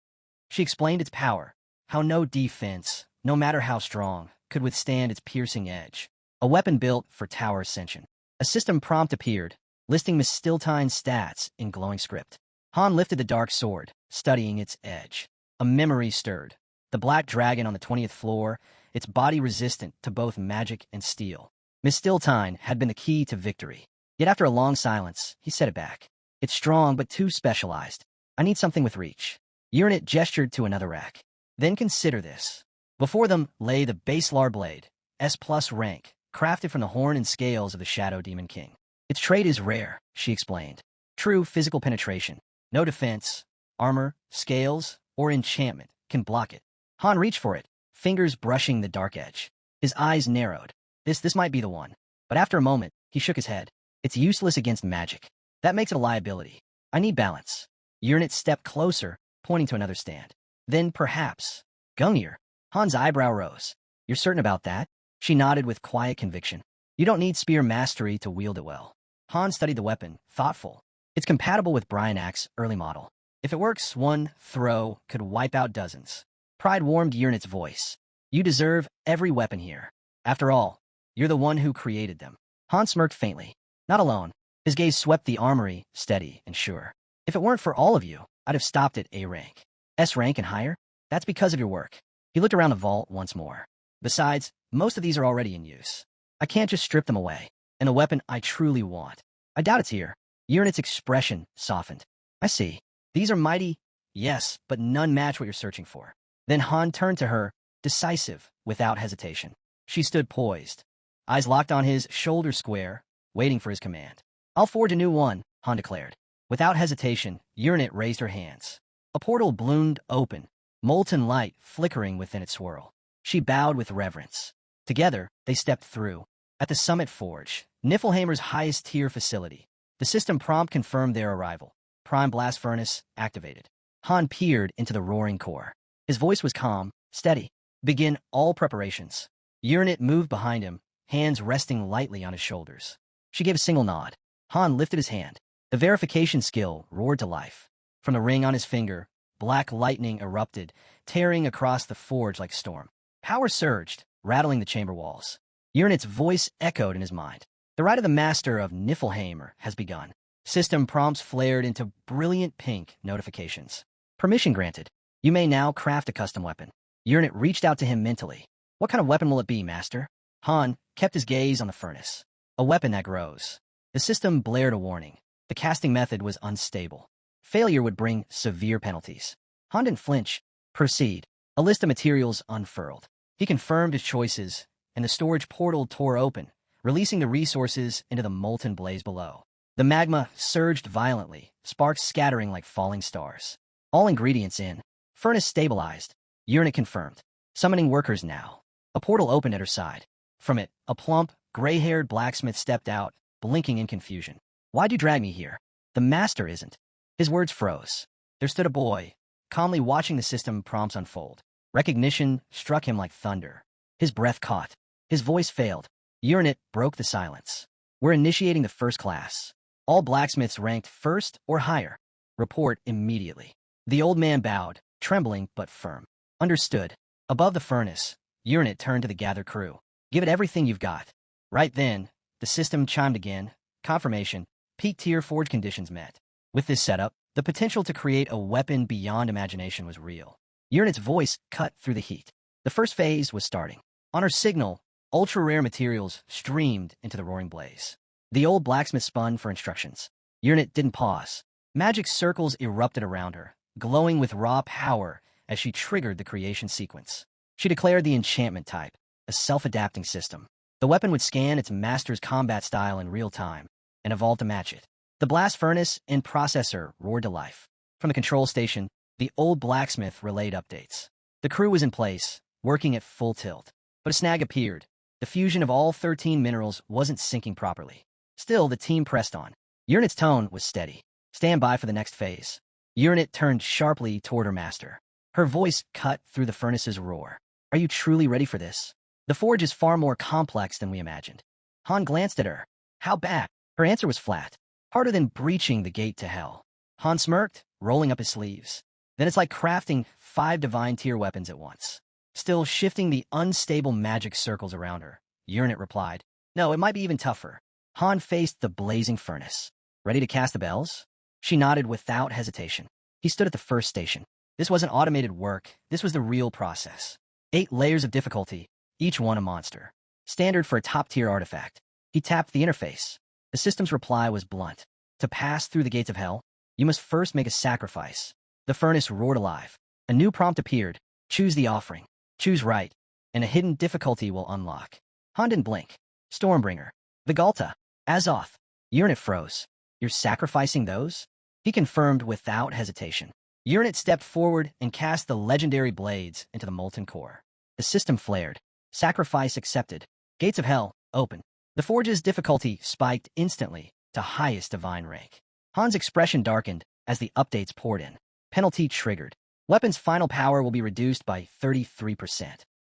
She explained its power, how no defense, no matter how strong, could withstand its piercing edge. A weapon built for tower ascension. A system prompt appeared, listing Miss Stiltine's stats in glowing script. Han lifted the dark sword, studying its edge. A memory stirred. The black dragon on the 20th floor, its body resistant to both magic and steel. Miss Stiltine had been the key to victory. Yet after a long silence, he set it back. It's strong but too specialized. I need something with reach. Urnit gestured to another rack. Then consider this. Before them lay the Baselar blade, S+ rank, crafted from the horn and scales of the Shadow Demon King. Its trait is rare, she explained. True physical penetration. No defense, armor, scales, or enchantment can block it. Han reached for it, fingers brushing the dark edge. His eyes narrowed. This might be the one. But after a moment, he shook his head. It's useless against magic. That makes it a liability. I need balance. Urnit stepped closer, pointing to another stand. Then perhaps. Gungnir. Han's eyebrow rose. You're certain about that? She nodded with quiet conviction. You don't need spear mastery to wield it well. Han studied the weapon, thoughtful. It's compatible with Bryanac's early model. If it works, one throw could wipe out dozens. Pride warmed Urnit's voice. You deserve every weapon here. After all, you're the one who created them. Han smirked faintly. Not alone. His gaze swept the armory, steady and sure. If it weren't for all of you, I'd have stopped at A rank. S rank and higher? That's because of your work. He looked around the vault once more. Besides, most of these are already in use. I can't just strip them away. And the weapon I truly want. I doubt it's here. Urnit's expression softened. I see. These are mighty, yes, but none match what you're searching for. Then Han turned to her, decisive, without hesitation. She stood poised, eyes locked on his shoulder square, waiting for his command. I'll forge a new one, Han declared. Without hesitation, Urnit raised her hands. A portal bloomed open, molten light flickering within its swirl. She bowed with reverence. Together, they stepped through. At the Summit Forge, Niflheimer's highest-tier facility, the system prompt confirmed their arrival. Prime blast furnace activated. Han peered into the roaring core. His voice was calm, steady. Begin all preparations. Urnit moved behind him, hands resting lightly on his shoulders. She gave a single nod. Han lifted his hand. The verification skill roared to life. From the ring on his finger, black lightning erupted, tearing across the forge like storm. Power surged, rattling the chamber walls. Urnit's voice echoed in his mind. The rite of the master of Niflheimer has begun. System prompts flared into brilliant pink notifications. Permission granted. You may now craft a custom weapon. Urnit reached out to him mentally. What kind of weapon will it be, master? Han kept his gaze on the furnace. A weapon that grows. The system blared a warning. The casting method was unstable. Failure would bring severe penalties. Han didn't flinch. Proceed. A list of materials unfurled. He confirmed his choices, and the storage portal tore open, releasing the resources into the molten blaze below. The magma surged violently, sparks scattering like falling stars. All ingredients in. Furnace stabilized. Urnit confirmed. Summoning workers now. A portal opened at her side. From it, a plump, gray-haired blacksmith stepped out, blinking in confusion. Why'd you drag me here? The master isn't. His words froze. There stood a boy, calmly watching the system prompts unfold. Recognition struck him like thunder. His breath caught. His voice failed. Urnit broke the silence. We're initiating the first class. All blacksmiths ranked first or higher. Report immediately. The old man bowed, trembling but firm. Understood. Above the furnace, Urnit turned to the gathered crew. Give it everything you've got. Right then, the system chimed again. Confirmation. Peak tier forge conditions met. With this setup, the potential to create a weapon beyond imagination was real. Urnit's voice cut through the heat. The first phase was starting. On her signal, ultra-rare materials streamed into the roaring blaze. The old blacksmith spun for instructions. Urnit didn't pause. Magic circles erupted around her, glowing with raw power as she triggered the creation sequence. She declared the enchantment type, a self-adapting system. The weapon would scan its master's combat style in real time and evolve to match it. The blast furnace and processor roared to life. From the control station, the old blacksmith relayed updates. The crew was in place, working at full tilt. But a snag appeared. The fusion of all 13 minerals wasn't syncing properly. Still, the team pressed on. Uranet's tone was steady. Stand by for the next phase. Uranet turned sharply toward her master. Her voice cut through the furnace's roar. Are you truly ready for this? The forge is far more complex than we imagined. Han glanced at her. How bad? Her answer was flat. Harder than breaching the gate to hell. Han smirked, rolling up his sleeves. Then it's like crafting 5 divine tier weapons at once. Still shifting the unstable magic circles around her, Uranet replied, no, it might be even tougher. Han faced the blazing furnace. Ready to cast the bells? She nodded without hesitation. He stood at the first station. This wasn't automated work. This was the real process. 8 layers of difficulty, each one a monster. Standard for a top-tier artifact. He tapped the interface. The system's reply was blunt. To pass through the gates of hell, you must first make a sacrifice. The furnace roared alive. A new prompt appeared. Choose the offering. Choose right, and a hidden difficulty will unlock. Han didn't blink. Stormbringer. Vigalta. Azoth. Uranet froze. You're sacrificing those? He confirmed without hesitation. Uranet stepped forward and cast the legendary blades into the molten core. The system flared. Sacrifice accepted. Gates of hell, open. The forge's difficulty spiked instantly to highest divine rank. Han's expression darkened as the updates poured in. Penalty triggered. Weapon's final power will be reduced by 33%.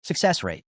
Success rate,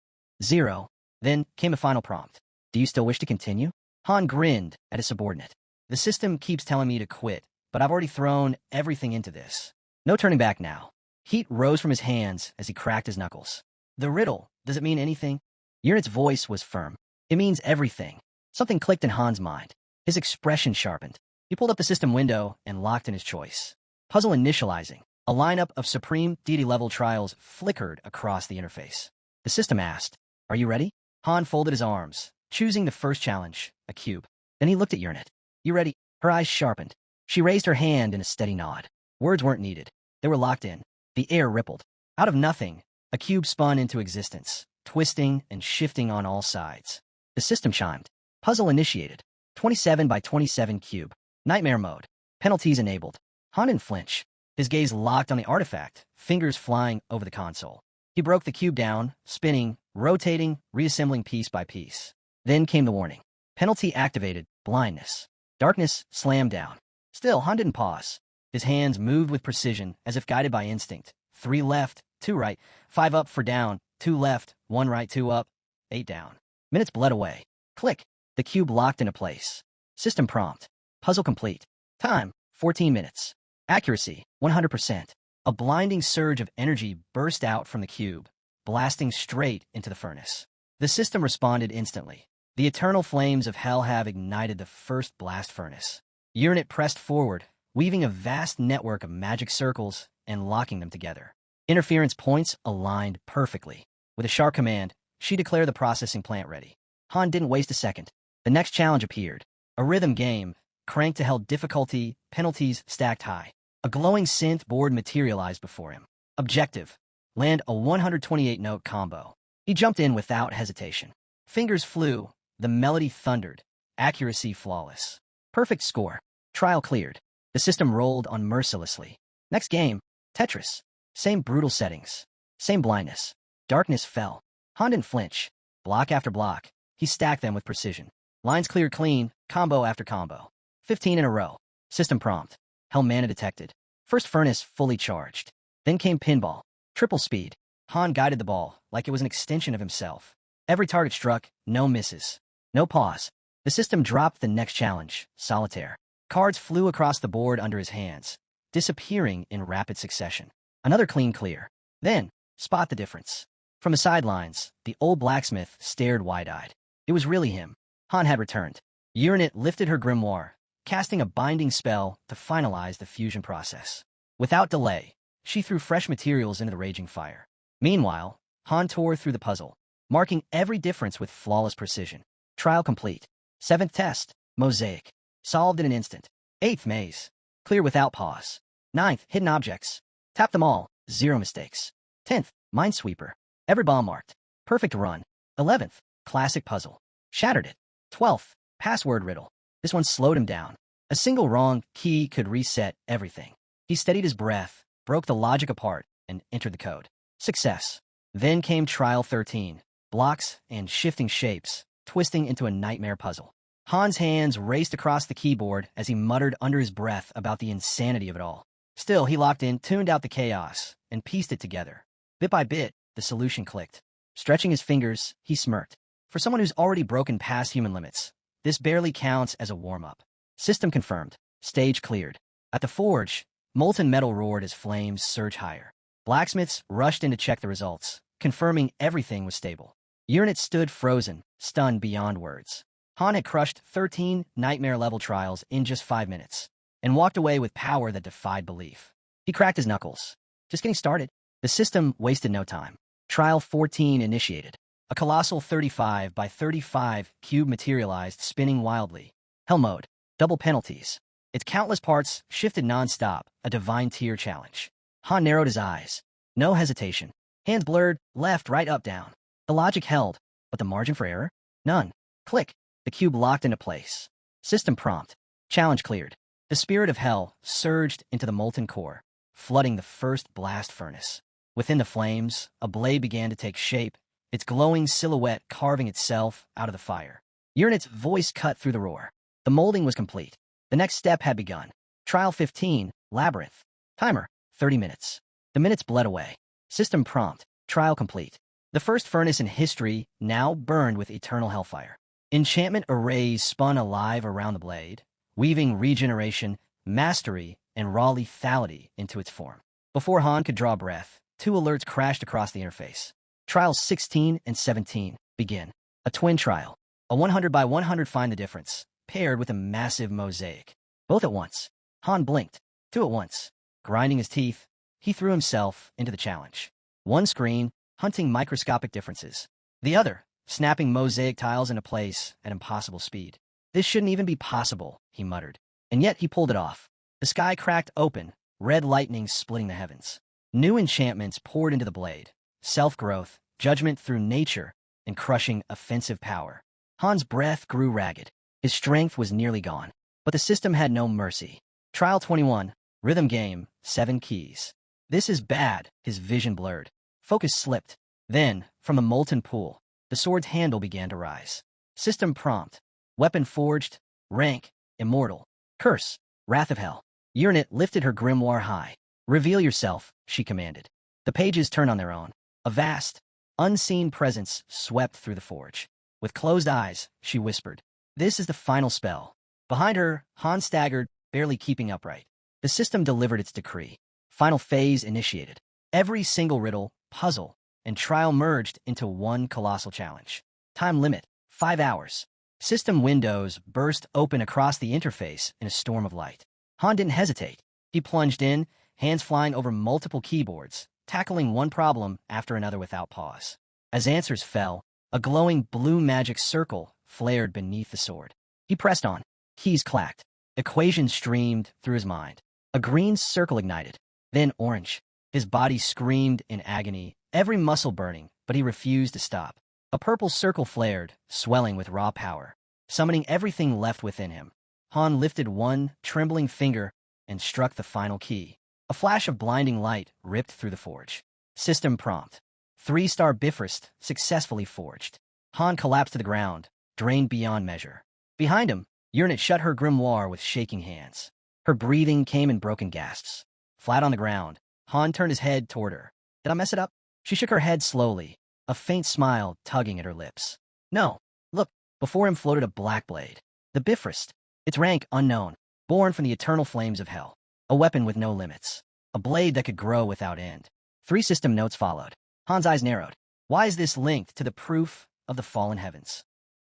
0. Then came a final prompt. Do you still wish to continue? Han grinned at his subordinate. The system keeps telling me to quit, but I've already thrown everything into this. No turning back now. Heat rose from his hands as he cracked his knuckles. The riddle, does it mean anything? Uranet's voice was firm. It means everything. Something clicked in Han's mind. His expression sharpened. He pulled up the system window and locked in his choice. Puzzle initializing. A lineup of supreme deity-level trials flickered across the interface. The system asked, are you ready? Han folded his arms, choosing the first challenge, a cube. Then he looked at Uranet. You ready? Her eyes sharpened. She raised her hand in a steady nod. Words weren't needed. They were locked in. The air rippled. Out of nothing, a cube spun into existence, twisting and shifting on all sides. The system chimed. Puzzle initiated. 27 by 27 cube. Nightmare mode. Penalties enabled. Han didn't flinch. His gaze locked on the artifact, fingers flying over the console. He broke the cube down, spinning, rotating, reassembling piece by piece. Then came the warning. Penalty activated. Blindness. Darkness slammed down. Still, Han didn't pause. His hands moved with precision, as if guided by instinct. 3 left, 2 right, 5 up for down, 2 left, 1 right, 2 up, 8 down. Minutes bled away. Click. The cube locked into place. System prompt. Puzzle complete. Time, 14 minutes. Accuracy, 100%. A blinding surge of energy burst out from the cube, blasting straight into the furnace. The system responded instantly. The eternal flames of hell have ignited the first blast furnace. Uranet pressed forward, weaving a vast network of magic circles and locking them together. Interference points aligned perfectly. With a sharp command, she declared the processing plant ready. Han didn't waste a second. The next challenge appeared. A rhythm game, cranked to hell difficulty, penalties stacked high. A glowing synth board materialized before him. Objective: land a 128-note combo. He jumped in without hesitation. Fingers flew, the melody thundered, accuracy flawless. Perfect score. Trial cleared. The system rolled on mercilessly. Next game, Tetris. Same brutal settings. Same blindness. Darkness fell. Han didn't flinch. Block after block, he stacked them with precision. Lines cleared clean, combo after combo. 15 in a row. System prompt. Hell mana detected. First furnace fully charged. Then came pinball. Triple speed. Han guided the ball like it was an extension of himself. Every target struck, no misses. No pause. The system dropped the next challenge, solitaire. Cards flew across the board under his hands, disappearing in rapid succession. Another clean clear. Then, spot the difference. From the sidelines, the old blacksmith stared wide-eyed. It was really him. Han had returned. Uranet lifted her grimoire, casting a binding spell to finalize the fusion process. Without delay, she threw fresh materials into the raging fire. Meanwhile, Han tore through the puzzle, marking every difference with flawless precision. Trial complete. 7th test, mosaic. Solved in an instant. 8th maze. Clear without pause. 9th, hidden objects. Tap them all, 0 mistakes. 10th, minesweeper. Every bomb marked. Perfect run. 11th, classic puzzle. Shattered it. 12th, password riddle. This one slowed him down. A single wrong key could reset everything. He steadied his breath, broke the logic apart, and entered the code. Success. Then came Trial 13. blocks, and shifting shapes, twisting into a nightmare puzzle. Han's hands raced across the keyboard as he muttered under his breath about the insanity of it all. Still, he locked in, tuned out the chaos, and pieced it together. Bit by bit, the solution clicked. Stretching his fingers, he smirked. For someone who's already broken past human limits, this barely counts as a warm-up. System confirmed. Stage cleared. At the forge, molten metal roared as flames surged higher. Blacksmiths rushed in to check the results, confirming everything was stable. Uranus stood frozen, stunned beyond words. Han had crushed 13 nightmare-level trials in just 5 minutes, and walked away with power that defied belief. He cracked his knuckles. Just getting started. The system wasted no time. Trial 14 initiated. A colossal 35 by 35 cube materialized, spinning wildly. Hell mode. Double penalties. Its countless parts shifted non-stop, a divine tier challenge. Han narrowed his eyes. No hesitation. Hands blurred, left, right, up, down. The logic held, but the margin for error? None. Click. The cube locked into place. System prompt. Challenge cleared. The spirit of hell surged into the molten core, flooding the first blast furnace. Within the flames, a blade began to take shape, its glowing silhouette carving itself out of the fire. Uranus's voice cut through the roar. The molding was complete. The next step had begun. Trial 15, Labyrinth. Timer, 30 minutes. The minutes bled away. System prompt. Trial complete. The first furnace in history now burned with eternal hellfire. Enchantment arrays spun alive around the blade, weaving regeneration, mastery, and raw lethality into its form. Before Han could draw breath, 2 alerts crashed across the interface. Trials 16 and 17 begin. A twin trial. A 100 by 100 find the difference, paired with a massive mosaic. Both at once. Han blinked. 2 at once. Grinding his teeth, he threw himself into the challenge. One screen, hunting microscopic differences. The other, snapping mosaic tiles into place at impossible speed. This shouldn't even be possible, he muttered. And yet he pulled it off. The sky cracked open, red lightning splitting the heavens. New enchantments poured into the blade. Self-growth, judgment through nature, and crushing offensive power. Han's breath grew ragged. His strength was nearly gone. But the system had no mercy. Trial 21, Rhythm Game, 7 keys. This is bad, his vision blurred. Focus slipped. Then, from the molten pool, the sword's handle began to rise. System prompt. Weapon forged. Rank. Immortal. Curse. Wrath of Hell. Uranus lifted her grimoire high. Reveal yourself, she commanded. The pages turned on their own. A vast, unseen presence swept through the forge. With closed eyes, she whispered, "This is the final spell." Behind her, Han staggered, barely keeping upright. The system delivered its decree. Final phase initiated. Every single riddle, puzzle, and trial merged into one colossal challenge. Time limit, 5 hours. System windows burst open across the interface in a storm of light. Han didn't hesitate. He plunged in, hands flying over multiple keyboards, tackling one problem after another without pause. As answers fell, a glowing blue magic circle flared beneath the sword. He pressed on. Keys clacked. Equations streamed through his mind. A green circle ignited, then orange. His body screamed in agony, every muscle burning, but he refused to stop. A purple circle flared, swelling with raw power, summoning everything left within him. Han lifted one trembling finger and struck the final key. A flash of blinding light ripped through the forge. System prompt. 3-star Bifrost successfully forged. Han collapsed to the ground, drained beyond measure. Behind him, Uranus shut her grimoire with shaking hands. Her breathing came in broken gasps. Flat on the ground, Han turned his head toward her. Did I mess it up? She shook her head slowly, a faint smile tugging at her lips. No. Look, before him floated a black blade. The Bifrost. Its rank unknown, born from the eternal flames of hell. A weapon with no limits. A blade that could grow without end. 3 system notes followed. Han's eyes narrowed. Why is this linked to the proof of the fallen heavens?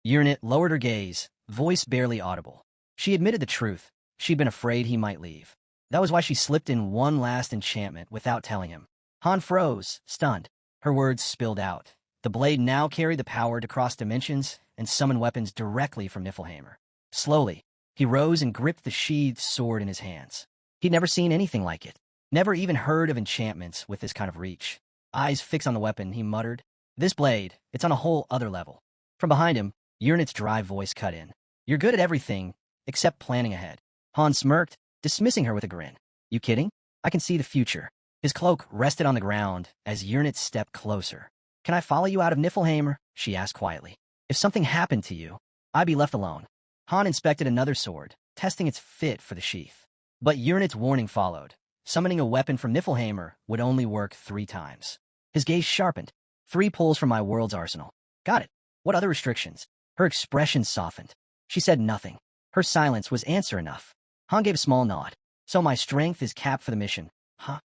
Uranus lowered her gaze, voice barely audible. She admitted the truth. She'd been afraid he might leave. That was why she slipped in one last enchantment without telling him. Han froze, stunned. Her words spilled out. The blade now carried the power to cross dimensions and summon weapons directly from Niflheimer. Slowly, he rose and gripped the sheathed sword in his hands. He'd never seen anything like it. Never even heard of enchantments with this kind of reach. Eyes fixed on the weapon, he muttered, "This blade, it's on a whole other level." From behind him, Uranus's dry voice cut in. "You're good at everything, except planning ahead." Han smirked, dismissing her with a grin. "You kidding? I can see the future." His cloak rested on the ground as Uranus stepped closer. "Can I follow you out of Niflheim? she asked quietly. If something happened to you, I'd be left alone. Han inspected another sword, testing its fit for the sheath. But Uranit's warning followed. Summoning a weapon from Niflheimer would only work 3 times. His gaze sharpened. 3 pulls from my world's arsenal. Got it. What other restrictions? Her expression softened. She said nothing. Her silence was answer enough. Han gave a small nod. So my strength is capped for the mission, huh?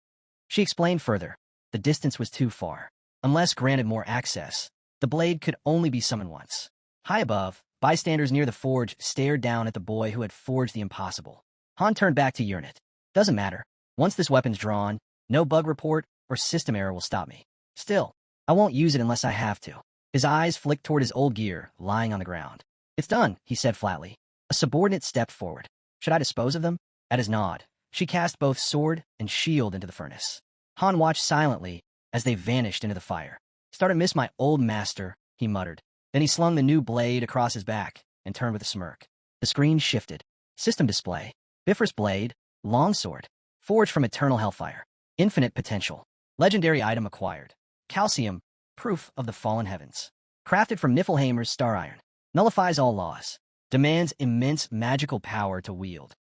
She explained further. The distance was too far. Unless granted more access, the blade could only be summoned once. High above, bystanders near the forge stared down at the boy who had forged the impossible. Han turned back to Uranit. Doesn't matter. Once this weapon's drawn, no bug report or system error will stop me. Still, I won't use it unless I have to. His eyes flicked toward his old gear, lying on the ground. It's done, he said flatly. A subordinate stepped forward. Should I dispose of them? At his nod, she cast both sword and shield into the furnace. Han watched silently as they vanished into the fire. Start to miss my old master, he muttered. Then he slung the new blade across his back and turned with a smirk. The screen shifted. System display. Bifrost blade. Longsword. Forged from eternal hellfire. Infinite potential. Legendary item acquired. Calcium. Proof of the fallen heavens. Crafted from Niflheimer's star iron. Nullifies all laws. Demands immense magical power to wield.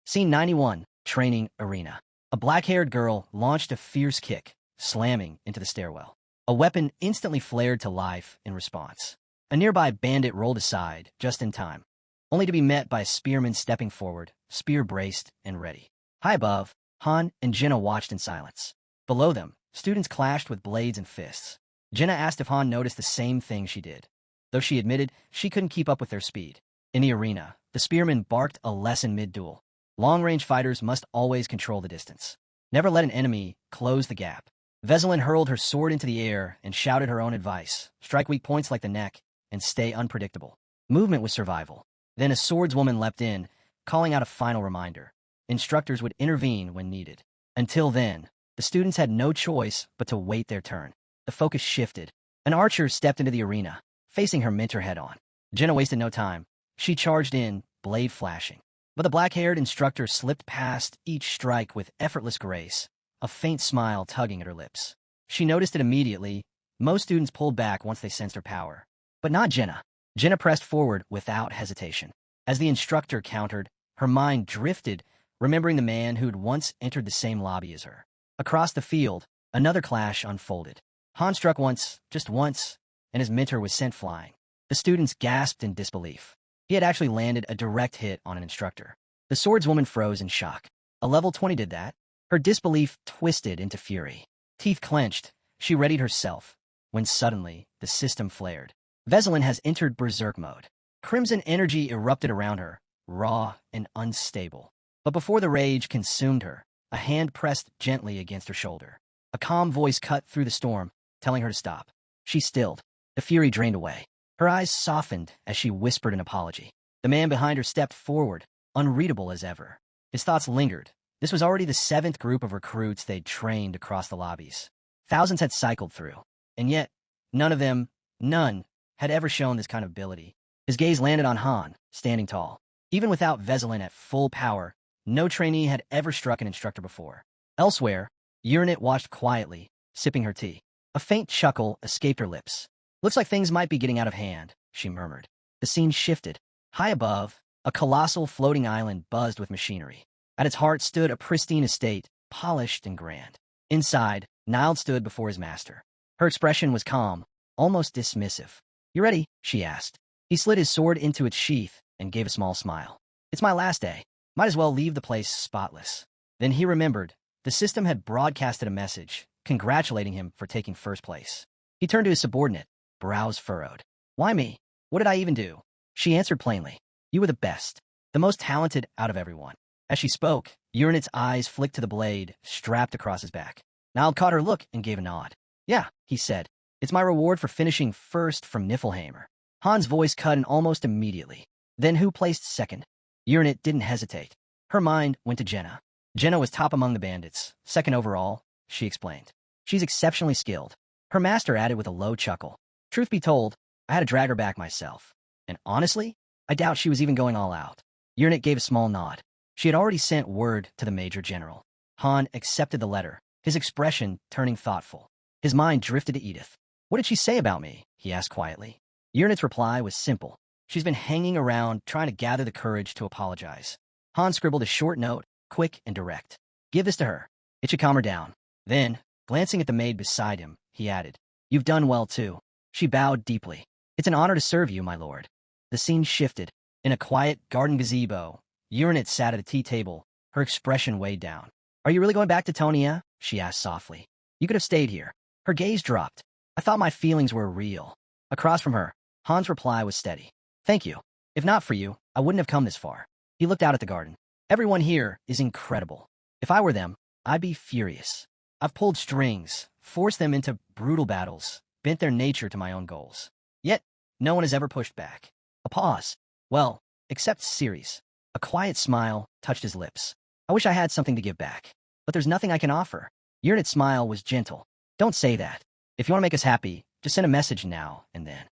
Scene 91. Training arena. A black-haired girl launched a fierce kick, slamming into the stairwell. A weapon instantly flared to life in response. A nearby bandit rolled aside, just in time, only to be met by a spearman stepping forward, spear braced and ready. High above, Han and Jenna watched in silence. Below them, students clashed with blades and fists. Jenna asked if Han noticed the same thing she did, though she admitted she couldn't keep up with their speed. In the arena, the spearman barked a lesson mid-duel. Long-range fighters must always control the distance. Never let an enemy close the gap. Veselin hurled her sword into the air and shouted her own advice. Strike weak points like the neck and stay unpredictable. Movement was survival. Then a swordswoman leapt in, calling out a final reminder. Instructors would intervene when needed. Until then, the students had no choice but to wait their turn. The focus shifted. An archer stepped into the arena, facing her mentor head-on. Jenna wasted no time. She charged in, blade flashing. But the black-haired instructor slipped past each strike with effortless grace, a faint smile tugging at her lips. She noticed it immediately. Most students pulled back once they sensed her power. But not Jenna. Jenna pressed forward without hesitation. As the instructor countered, her mind drifted, remembering the man who'd once entered the same lobby as her. Across the field, another clash unfolded. Han struck once, just once, and his mentor was sent flying. The students gasped in disbelief. He had actually landed a direct hit on an instructor. The swordswoman froze in shock. A level 20 did that? Her disbelief twisted into fury. Teeth clenched, she readied herself, when suddenly, the system flared. Veselin has entered berserk mode. Crimson energy erupted around her, raw and unstable. But before the rage consumed her, a hand pressed gently against her shoulder. A calm voice cut through the storm, telling her to stop. She stilled. The fury drained away. Her eyes softened as she whispered an apology. The man behind her stepped forward, unreadable as ever. His thoughts lingered. This was already the 7th group of recruits they'd trained across the lobbies. Thousands had cycled through, and yet, none, had ever shown this kind of ability. His gaze landed on Han, standing tall. Even without Veselin at full power, no trainee had ever struck an instructor before. Elsewhere, Uranit watched quietly, sipping her tea. A faint chuckle escaped her lips. Looks like things might be getting out of hand, she murmured. The scene shifted. High above, a colossal floating island buzzed with machinery. At its heart stood a pristine estate, polished and grand. Inside, Nilde stood before his master. Her expression was calm, almost dismissive. You ready? She asked. He slid his sword into its sheath and gave a small smile. It's my last day. Might as well leave the place spotless. Then he remembered. The system had broadcasted a message, congratulating him for taking first place. He turned to his subordinate, brows furrowed. Why me? What did I even do? She answered plainly. You were the best, the most talented out of everyone. As she spoke, Uranit's eyes flicked to the blade, strapped across his back. Nilde caught her look and gave a nod. Yeah, he said. It's my reward for finishing first from Niflheimer. Han's voice cut in almost immediately. Then who placed second? Uranit didn't hesitate. Her mind went to Jenna. Jenna was top among the bandits, second overall, she explained. She's exceptionally skilled. Her master added with a low chuckle. Truth be told, I had to drag her back myself. And honestly, I doubt she was even going all out. Uranit gave a small nod. She had already sent word to the Major General. Han accepted the letter, his expression turning thoughtful. His mind drifted to Edith. What did she say about me? he asked quietly. Urinet's reply was simple. She's been hanging around, trying to gather the courage to apologize. Han scribbled a short note, quick and direct. Give this to her. It should calm her down. Then, glancing at the maid beside him, he added, You've done well, too. She bowed deeply. It's an honor to serve you, my lord. The scene shifted. In a quiet garden gazebo, Urinet sat at a tea table, her expression weighed down. Are you really going back to Tonia? She asked softly. You could have stayed here. Her gaze dropped. I thought my feelings were real. Across from her, Han's reply was steady. Thank you. If not for you, I wouldn't have come this far. He looked out at the garden. Everyone here is incredible. If I were them, I'd be furious. I've pulled strings, forced them into brutal battles, bent their nature to my own goals. Yet, no one has ever pushed back. A pause. Well, except Ceres. A quiet smile touched his lips. I wish I had something to give back. But there's nothing I can offer. Urinet's smile was gentle. Don't say that. If you want to make us happy, just send a message now and then.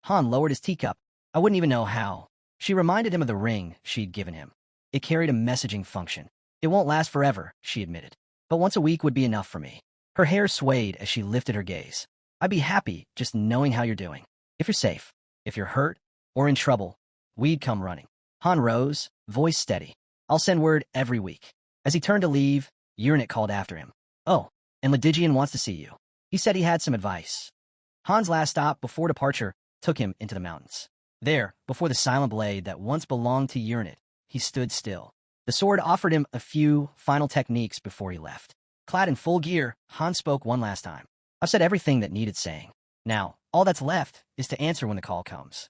Han lowered his teacup. I wouldn't even know how. She reminded him of the ring she'd given him. It carried a messaging function. It won't last forever, she admitted. But once a week would be enough for me. Her hair swayed as she lifted her gaze. I'd be happy just knowing how you're doing. If you're safe, if you're hurt, or in trouble, we'd come running. Han rose, voice steady. I'll send word every week. As he turned to leave, Urinet called after him. Oh, and Ledigian wants to see you. He said he had some advice. Han's last stop before departure took him into the mountains. There, before the silent blade that once belonged to Urinet, he stood still. The sword offered him a few final techniques before he left. Clad in full gear, Han spoke one last time. I've said everything that needed saying. Now, all that's left is to answer when the call comes.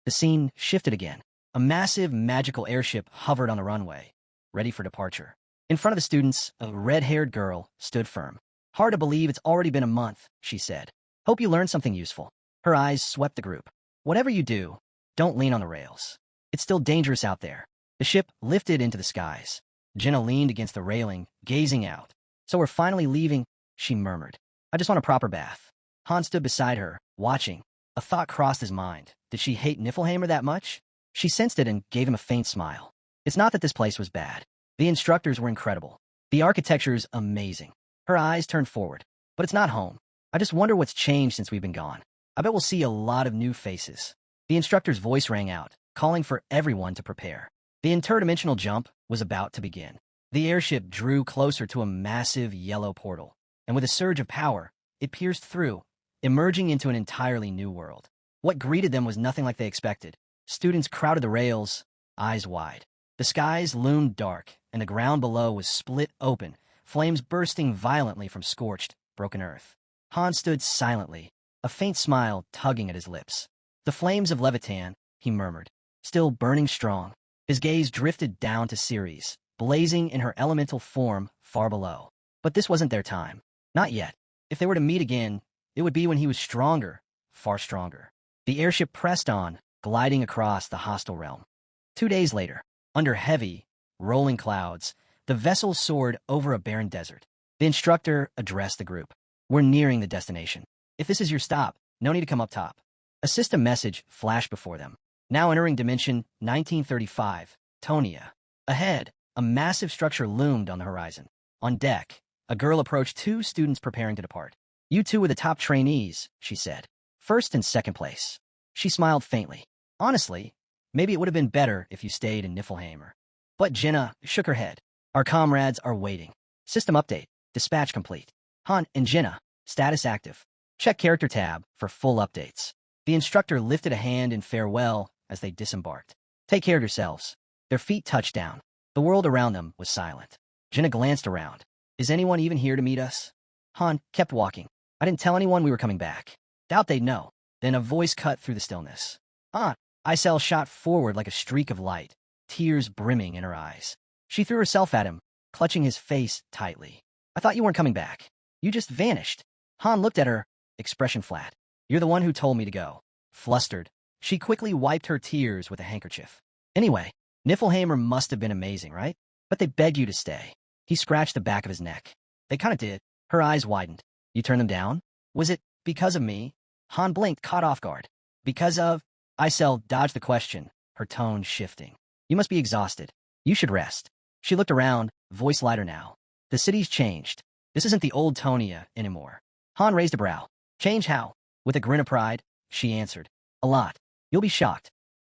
The scene shifted again. A massive, magical airship hovered on the runway, ready for departure. In front of the students, a red-haired girl stood firm. Hard to believe it's already been a month, she said. Hope you learned something useful. Her eyes swept the group. Whatever you do, don't lean on the rails. It's still dangerous out there. The ship lifted into the skies. Jenna leaned against the railing, gazing out. So we're finally leaving, she murmured. I just want a proper bath. Han stood beside her, watching. A thought crossed his mind. Did she hate Niflheimer that much? She sensed it and gave him a faint smile. It's not that this place was bad. The instructors were incredible. The architecture's amazing. Her eyes turned forward. But it's not home. I just wonder what's changed since we've been gone. I bet we'll see a lot of new faces. The instructor's voice rang out, calling for everyone to prepare. The interdimensional jump was about to begin. The airship drew closer to a massive yellow portal, and with a surge of power, it pierced through, emerging into an entirely new world. What greeted them was nothing like they expected. Students crowded the rails, eyes wide. The skies loomed dark, and the ground below was split open, flames bursting violently from scorched, broken earth. Han stood silently, a faint smile tugging at his lips. The flames of Levitan, he murmured, still burning strong. His gaze drifted down to Ceres, blazing in her elemental form far below. But this wasn't their time. Not yet. If they were to meet again, it would be when he was stronger, far stronger. The airship pressed on, gliding across the hostile realm. 2 days later, under heavy, rolling clouds, the vessel soared over a barren desert. The instructor addressed the group. We're nearing the destination. If this is your stop, no need to come up top. A system message flashed before them. Now entering dimension 1935, Tonia. Ahead, a massive structure loomed on the horizon. On deck, a girl approached 2 students preparing to depart. You 2 were the top trainees, she said. First and second place. She smiled faintly. Honestly, maybe it would have been better if you stayed in Niflheimer. But Jenna shook her head. Our comrades are waiting. System update. Dispatch complete. Han and Jenna, status active. Check character tab for full updates. The instructor lifted a hand in farewell as they disembarked. Take care of yourselves. Their feet touched down. The world around them was silent. Jenna glanced around. Is anyone even here to meet us? Han kept walking. I didn't tell anyone we were coming back. Doubt they'd know. Then a voice cut through the stillness. Isel shot forward like a streak of light, tears brimming in her eyes. She threw herself at him, clutching his face tightly. I thought you weren't coming back. You just vanished. Han looked at her, expression flat. You're the one who told me to go. Flustered, she quickly wiped her tears with a handkerchief. Anyway, Niflheimer must have been amazing, right? But they begged you to stay. He scratched the back of his neck. They kind of did. Her eyes widened. You turned them down? Was it because of me? Han blinked, caught off guard. Because of... Isel dodged the question, her tone shifting. You must be exhausted. You should rest. She looked around, voice lighter now. The city's changed. This isn't the old Tonia anymore. Han raised a brow. Change how? With a grin of pride, she answered. A lot. You'll be shocked.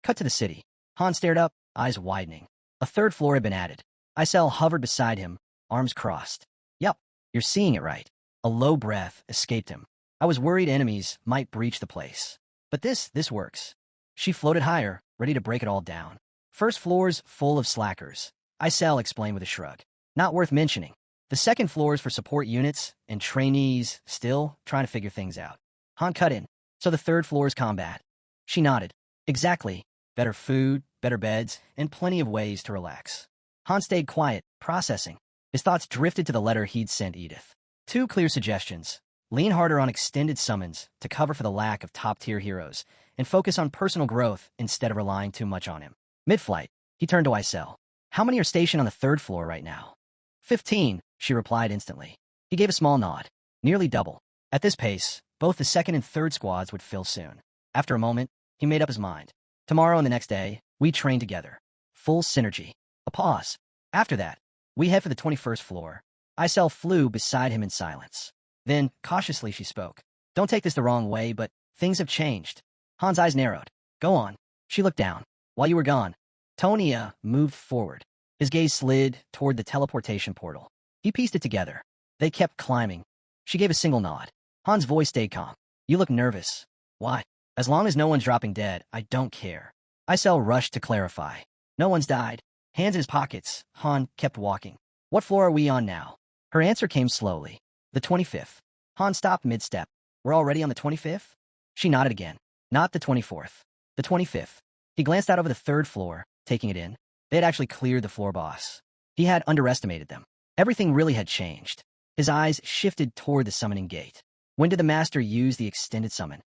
Cut to the city. Han stared up, eyes widening. A third floor had been added. Isel hovered beside him, arms crossed. Yup, you're seeing it right. A low breath escaped him. I was worried enemies might breach the place. But this works. She floated higher, ready to break it all down. First floor's full of slackers. Isel explained with a shrug. Not worth mentioning. The second floor is for support units and trainees still trying to figure things out. Han cut in. So the third floor is combat. She nodded. Exactly. Better food, better beds, and plenty of ways to relax. Han stayed quiet, processing. His thoughts drifted to the letter he'd sent Edith. 2 clear suggestions. Lean harder on extended summons to cover for the lack of top-tier heroes, and focus on personal growth instead of relying too much on him. Mid-flight, he turned to Isel. How many are stationed on the third floor right now? 15, she replied instantly. He gave a small nod. Nearly double. At this pace, both the second and third squads would fill soon. After a moment, he made up his mind. Tomorrow and the next day, we train together. Full synergy. A pause. After that, we head for the 21st floor. Isel flew beside him in silence. Then, cautiously, she spoke. Don't take this the wrong way, but things have changed. Han's eyes narrowed. Go on. She looked down. While you were gone, Tonya moved forward. His gaze slid toward the teleportation portal. He pieced it together. They kept climbing. She gave a single nod. Han's voice stayed calm. You look nervous. Why? As long as no one's dropping dead, I don't care. Isel rushed to clarify. No one's died. Hands in his pockets, Han kept walking. What floor are we on now? Her answer came slowly. The 25th. Han stopped mid-step. We're already on the 25th? She nodded again. Not the 24th. The 25th. He glanced out over the third floor, taking it in. They had actually cleared the floor boss. He had underestimated them. Everything really had changed. His eyes shifted toward the summoning gate. When did the master use the extended summon?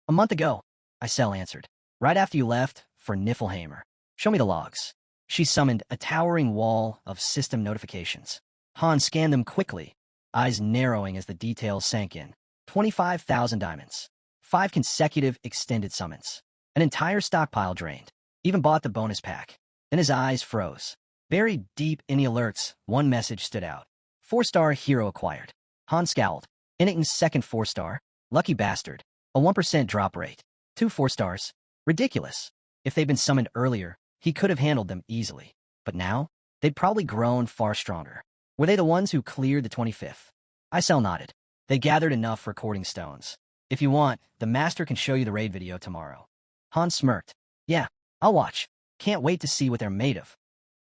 A month ago, Isel answered. Right after you left for Niflheimer. Show me the logs. She summoned a towering wall of system notifications. Han scanned them quickly, eyes narrowing as the details sank in. 25,000 diamonds. 5 consecutive extended summons. An entire stockpile drained. Even bought the bonus pack. Then his eyes froze. Buried deep in the alerts, one message stood out. 4-star hero acquired. Han scowled. Initon's second 4-star. Lucky bastard. A 1% drop rate. 2 4-stars. Ridiculous. If they'd been summoned earlier, he could have handled them easily. But now, they'd probably grown far stronger. Were they the ones who cleared the 25th? Isel nodded. They gathered enough recording stones. If you want, the master can show you the raid video tomorrow. Han smirked. Yeah, I'll watch. Can't wait to see what they're made of.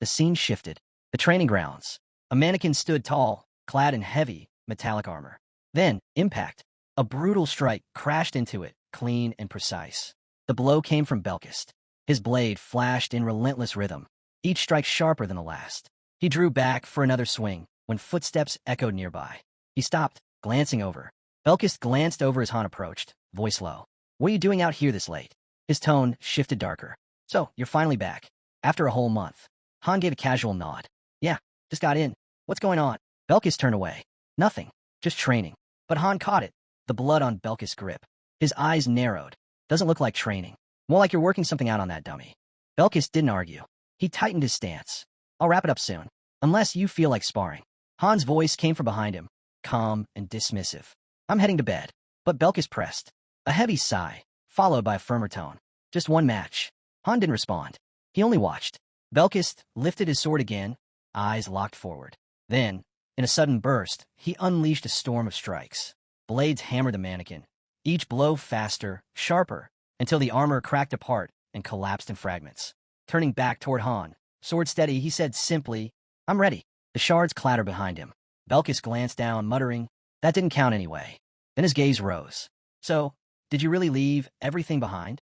The scene shifted. The training grounds. A mannequin stood tall, clad in heavy, metallic armor. Then, impact. A brutal strike crashed into it, clean and precise. The blow came from Belkist. His blade flashed in relentless rhythm, each strike sharper than the last. He drew back for another swing when footsteps echoed nearby. He stopped, glancing over. Belkist glanced over as Han approached, voice low. What are you doing out here this late? His tone shifted darker. So, you're finally back. After a whole month. Han gave a casual nod. Yeah, just got in. What's going on? Belkist turned away. Nothing. Just training. But Han caught it. The blood on Belkist's grip. His eyes narrowed. Doesn't look like training. More like you're working something out on that dummy. Belkist didn't argue. He tightened his stance. I'll wrap it up soon. Unless you feel like sparring. Han's voice came from behind him, calm and dismissive. I'm heading to bed. But Belkist pressed. A heavy sigh, followed by a firmer tone. Just one match. Han didn't respond. He only watched. Belkist lifted his sword again, eyes locked forward. Then, in a sudden burst, he unleashed a storm of strikes. Blades hammered the mannequin, each blow faster, sharper, until the armor cracked apart and collapsed in fragments. Turning back toward Han, sword steady, he said simply, I'm ready. The shards clattered behind him. Belkist glanced down, muttering, that didn't count anyway. Then his gaze rose. So, did you really leave everything behind?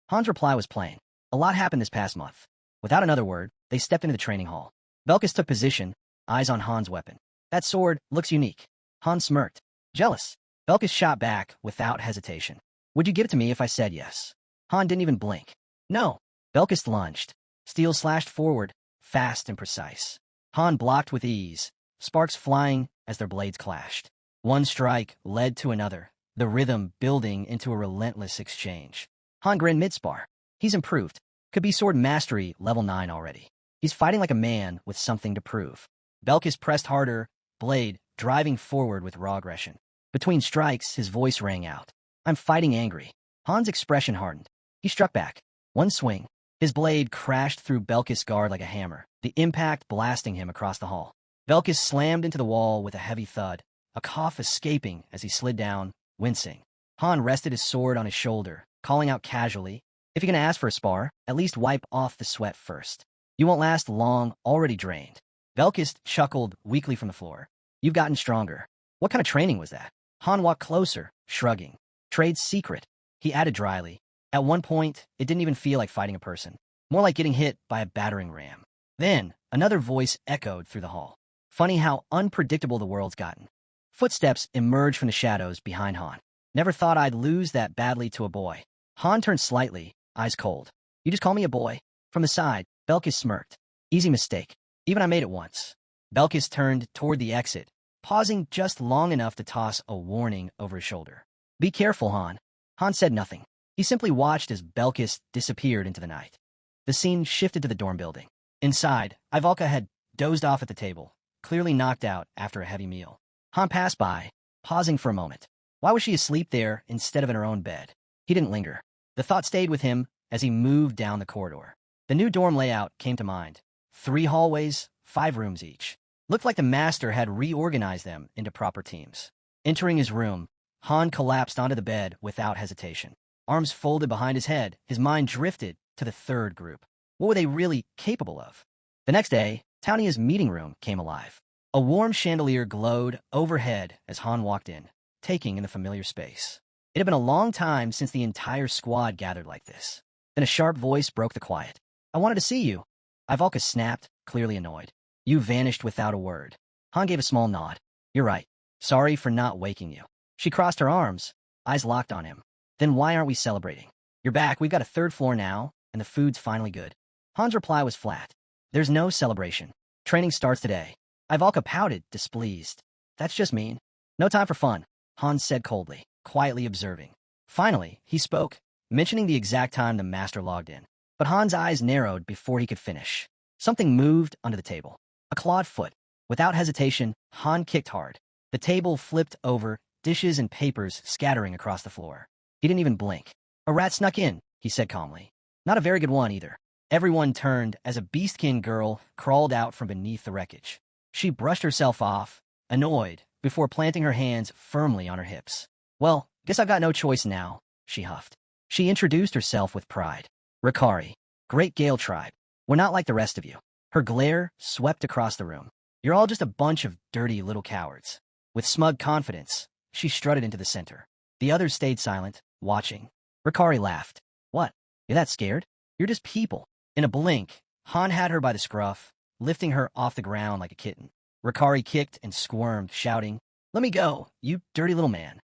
Han's reply was plain. A lot happened this past month. Without another word, they stepped into the training hall. Belkist took position, eyes on Han's weapon. That sword looks unique. Han smirked. Jealous. Belkist shot back without hesitation. Would you give it to me if I said yes? Han didn't even blink. No. Belkist lunged. Steel slashed forward, fast and precise. Han blocked with ease, sparks flying as their blades clashed. One strike led to another, the rhythm building into a relentless exchange. Han grinned mid-spar. He's improved. Could be sword mastery level 9 already. He's fighting like a man with something to prove. Belkist pressed harder, blade driving forward with raw aggression. Between strikes, his voice rang out. I'm fighting angry. Han's expression hardened. He struck back. One swing. His blade crashed through Belkis' guard like a hammer, the impact blasting him across the hall. Belkis slammed into the wall with a heavy thud, a cough escaping as he slid down, wincing. Han rested his sword on his shoulder, calling out casually, "If you're going to ask for a spar, at least wipe off the sweat first. You won't last long, already drained." Belkis chuckled weakly from the floor. "You've gotten stronger. What kind of training was that?" Han walked closer, shrugging. "Trade's secret," he added dryly. "At one point, it didn't even feel like fighting a person. More like getting hit by a battering ram." Then, another voice echoed through the hall. Funny how unpredictable the world's gotten. Footsteps emerged from the shadows behind Han. "Never thought I'd lose that badly to a boy." Han turned slightly, eyes cold. "You just call me a boy?" From the side, Belkis smirked. "Easy mistake. Even I made it once." Belkis turned toward the exit, pausing just long enough to toss a warning over his shoulder. "Be careful, Han." Han said nothing. He simply watched as Belkis disappeared into the night. The scene shifted to the dorm building. Inside, Ivalka had dozed off at the table, clearly knocked out after a heavy meal. Han passed by, pausing for a moment. Why was she asleep there instead of in her own bed? He didn't linger. The thought stayed with him as he moved down the corridor. The new dorm layout came to mind. 3 hallways, 5 rooms each. Looked like the master had reorganized them into proper teams. Entering his room, Han collapsed onto the bed without hesitation. Arms folded behind his head, his mind drifted to the 3rd group. What were they really capable of? The next day, Taunia's meeting room came alive. A warm chandelier glowed overhead as Han walked in, taking in the familiar space. It had been a long time since the entire squad gathered like this. Then a sharp voice broke the quiet. "I wanted to see you." Ivalka snapped, clearly annoyed. "You vanished without a word." Han gave a small nod. "You're right. Sorry for not waking you." She crossed her arms, eyes locked on him. "Then why aren't we celebrating? You're back, we've got a 3rd floor now, and the food's finally good." Han's reply was flat. "There's no celebration. Training starts today." Ivalka pouted, displeased. "That's just mean." "No time for fun," Han said coldly, quietly observing. Finally, he spoke, mentioning the exact time the master logged in. But Han's eyes narrowed before he could finish. Something moved under the table. A clawed foot. Without hesitation, Han kicked hard. The table flipped over, dishes and papers scattering across the floor. He didn't even blink. "A rat snuck in," he said calmly. "Not a very good one, either." Everyone turned as a beastkin girl crawled out from beneath the wreckage. She brushed herself off, annoyed, before planting her hands firmly on her hips. "Well, guess I've got no choice now," she huffed. She introduced herself with pride. "Rikari, Great Gale Tribe. We're not like the rest of you." Her glare swept across the room. "You're all just a bunch of dirty little cowards." With smug confidence, she strutted into the center. The others stayed silent, watching. Rikari laughed. "What? You're that scared? You're just people." In a blink, Han had her by the scruff, lifting her off the ground like a kitten. Rikari kicked and squirmed, shouting, "Let me go, you dirty little man."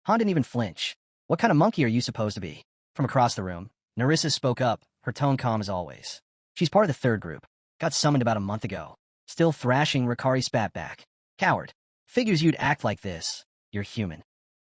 Han didn't even flinch. "What kind of monkey are you supposed to be?" From across the room, Narissa spoke up, her tone calm as always. "She's part of the 3rd group. Got summoned about a month ago." Still thrashing, Rikari spat back. "Coward. Figures you'd act like this. You're human."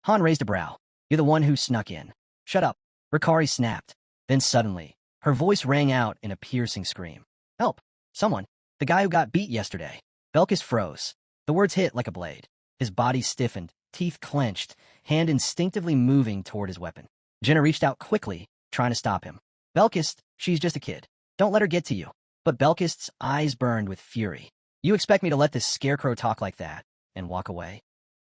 Han raised a brow. "You're the one who snuck in." "Shut up." Rikari snapped. Then suddenly, her voice rang out in a piercing scream. "Help! Someone! The guy who got beat yesterday." Belkis froze. The words hit like a blade. His body stiffened, teeth clenched, hand instinctively moving toward his weapon. Jenna reached out quickly, trying to stop him. "Belkis, she's just a kid. Don't let her get to you." But Belkis's eyes burned with fury. "You expect me to let this scarecrow talk like that and walk away?"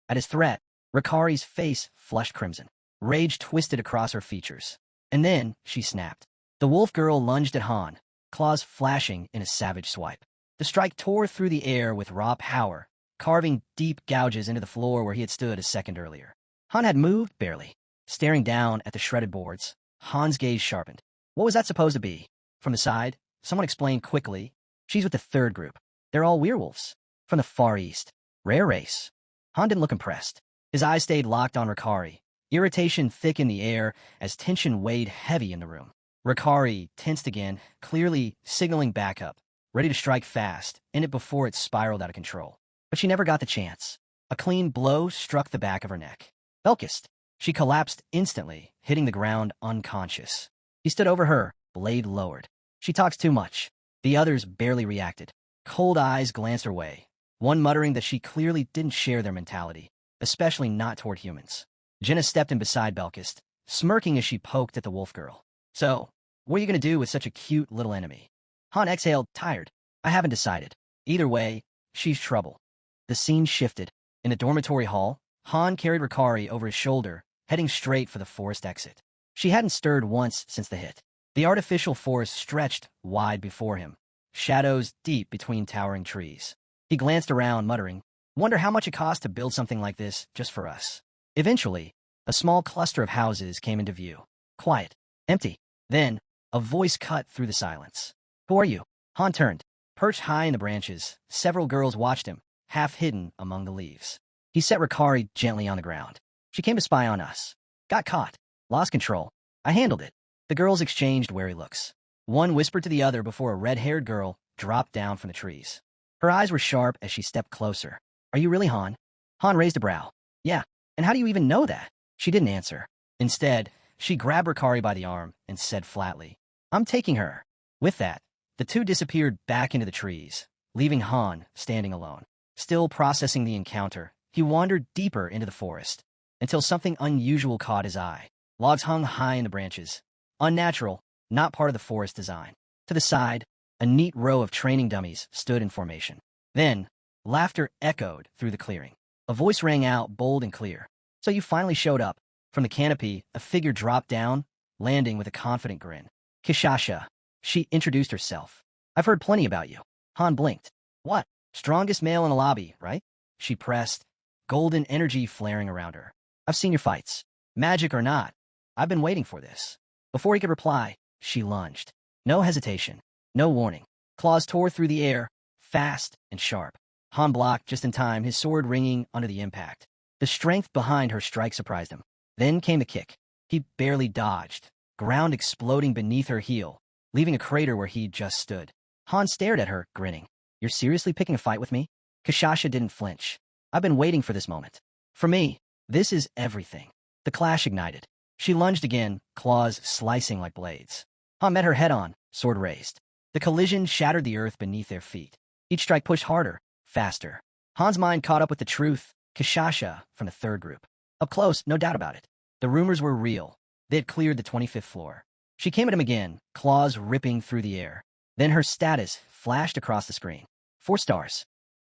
At his threat, Rikari's face flushed crimson. Rage twisted across her features. And then she snapped. The wolf girl lunged at Han, claws flashing in a savage swipe. The strike tore through the air with raw power, carving deep gouges into the floor where he had stood a second earlier. Han had moved barely. Staring down at the shredded boards, Han's gaze sharpened. What was that supposed to be? From the side, someone explained quickly, "She's with the 3rd group. They're all werewolves. From the Far East. Rare race." Han didn't look impressed. His eyes stayed locked on Rikari. Irritation thick in the air as tension weighed heavy in the room. Rikari tensed again, clearly signaling backup, ready to strike fast, end it before it spiraled out of control. But she never got the chance. A clean blow struck the back of her neck. "Belkis." She collapsed instantly, hitting the ground unconscious. He stood over her, blade lowered. "She talks too much." The others barely reacted. Cold eyes glanced her way, one muttering that she clearly didn't share their mentality, especially not toward humans. Jenna stepped in beside Belkis, smirking as she poked at the wolf girl. So, what are you going to do with such a cute little enemy? Han exhaled, tired. I haven't decided. Either way, she's trouble. The scene shifted. In the dormitory hall, Han carried Rikari over his shoulder, heading straight for the forest exit. She hadn't stirred once since the hit. The artificial forest stretched wide before him, shadows deep between towering trees. He glanced around, muttering, "Wonder how much it costs to build something like this just for us." Eventually, a small cluster of houses came into view. Quiet. Empty. Then, a voice cut through the silence. "Who are you?" Han turned. Perched high in the branches, several girls watched him, half hidden among the leaves. He set Rikari gently on the ground. "She came to spy on us. Got caught. Lost control. I handled it." The girls exchanged wary looks. One whispered to the other before a red-haired girl dropped down from the trees. Her eyes were sharp as she stepped closer. "Are you really Han?" Han raised a brow. "Yeah. And how do you even know that?" She didn't answer. Instead, she grabbed Rikari by the arm and said flatly, "I'm taking her." With that, the two disappeared back into the trees, leaving Han standing alone. Still processing the encounter, he wandered deeper into the forest, until something unusual caught his eye. Logs hung high in the branches. Unnatural, not part of the forest design. To the side, a neat row of training dummies stood in formation. Then, laughter echoed through the clearing. A voice rang out bold and clear. "So you finally showed up." From the canopy, a figure dropped down, landing with a confident grin. "Kishasha." She introduced herself. "I've heard plenty about you." Han blinked. "What? Strongest male in the lobby, right?" She pressed, golden energy flaring around her. "I've seen your fights. Magic or not, I've been waiting for this." Before he could reply, she lunged. No hesitation, no warning. Claws tore through the air, fast and sharp. Han blocked just in time, his sword ringing under the impact. The strength behind her strike surprised him. Then came the kick. He barely dodged, ground exploding beneath her heel, leaving a crater where he'd just stood. Han stared at her, grinning. "You're seriously picking a fight with me?" Kishasha didn't flinch. "I've been waiting for this moment. For me, this is everything." The clash ignited. She lunged again, claws slicing like blades. Han met her head-on, sword raised. The collision shattered the earth beneath their feet. Each strike pushed harder, faster. Han's mind caught up with the truth. Kishasha from the third group. Up close, no doubt about it. The rumors were real. They had cleared the 25th floor. She came at him again, claws ripping through the air. Then her status flashed across the screen. 4 stars.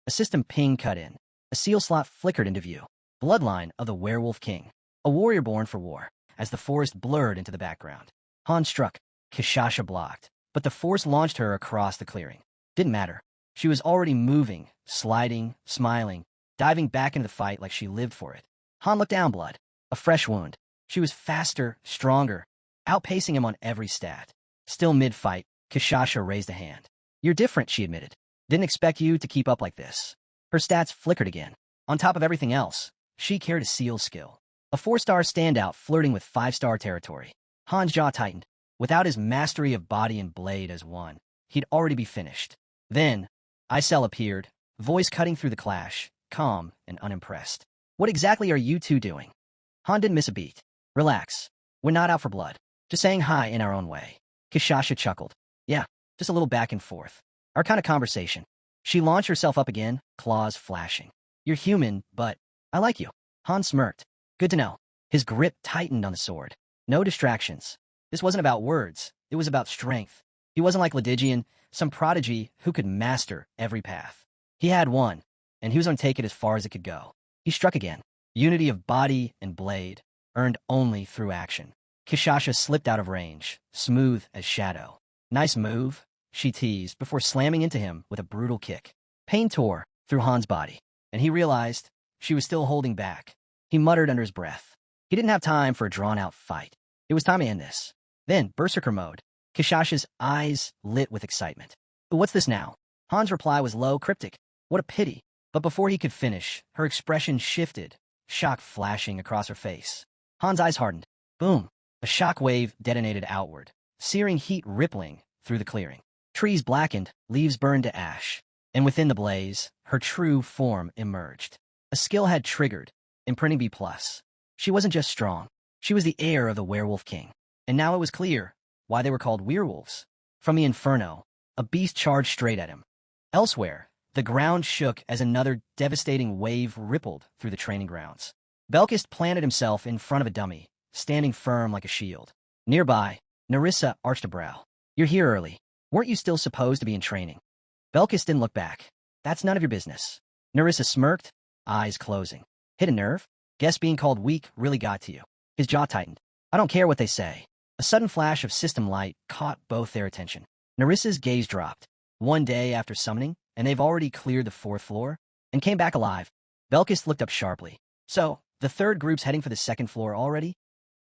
A system ping cut in. A seal slot flickered into view. Bloodline of the Werewolf King. A warrior born for war. As the forest blurred into the background, Han struck. Kishasha blocked, but the force launched her across the clearing. Didn't matter. She was already moving, sliding, smiling, diving back into the fight like she lived for it. Han looked down, blood. A fresh wound. She was faster, stronger, outpacing him on every stat. Still mid-fight, Kishasha raised a hand. "You're different," she admitted. "Didn't expect you to keep up like this." Her stats flickered again. On top of everything else, she carried a seal skill. A 4-star standout flirting with 5-star territory. Han's jaw tightened. Without his mastery of body and blade as one, he'd already be finished. Then, Isel appeared, voice cutting through the clash, calm and unimpressed. "What exactly are you two doing?" Han didn't miss a beat. "Relax. We're not out for blood. Just saying hi in our own way." Kishasha chuckled. "Yeah, just a little back and forth. Our kind of conversation." She launched herself up again, claws flashing. "You're human, but I like you." Han smirked. "Good to know." His grip tightened on the sword. No distractions. This wasn't about words. It was about strength. He wasn't like Ledigian, some prodigy who could master every path. He had one, and he was going to take it as far as it could go. He struck again. Unity of body and blade, earned only through action. Kishasha slipped out of range, smooth as shadow. "Nice move," she teased before slamming into him with a brutal kick. Pain tore through Han's body, and he realized she was still holding back. He muttered under his breath. He didn't have time for a drawn-out fight. It was time to end this. Then, berserker mode. Kishasha's eyes lit with excitement. "What's this now?" Han's reply was low, cryptic. "What a pity." But before he could finish, her expression shifted, shock flashing across her face. Han's eyes hardened. Boom! A shock wave detonated outward, searing heat rippling through the clearing. Trees blackened, leaves burned to ash, and within the blaze, her true form emerged. A skill had triggered, imprinting B+. She wasn't just strong. She was the heir of the Werewolf King. And now it was clear why they were called werewolves. From the inferno, a beast charged straight at him. Elsewhere, the ground shook as another devastating wave rippled through the training grounds. Belkist planted himself in front of a dummy, standing firm like a shield. Nearby, Narissa arched a brow. You're here early. Weren't you still supposed to be in training? Belkis didn't look back. That's none of your business. Narissa smirked, eyes closing. Hit a nerve? Guess being called weak really got to you. His jaw tightened. I don't care what they say. A sudden flash of system light caught both their attention. Narissa's gaze dropped. One day after summoning, and they've already cleared the 4th floor, and came back alive. Belkis looked up sharply. So, the 3rd group's heading for the 2nd floor already?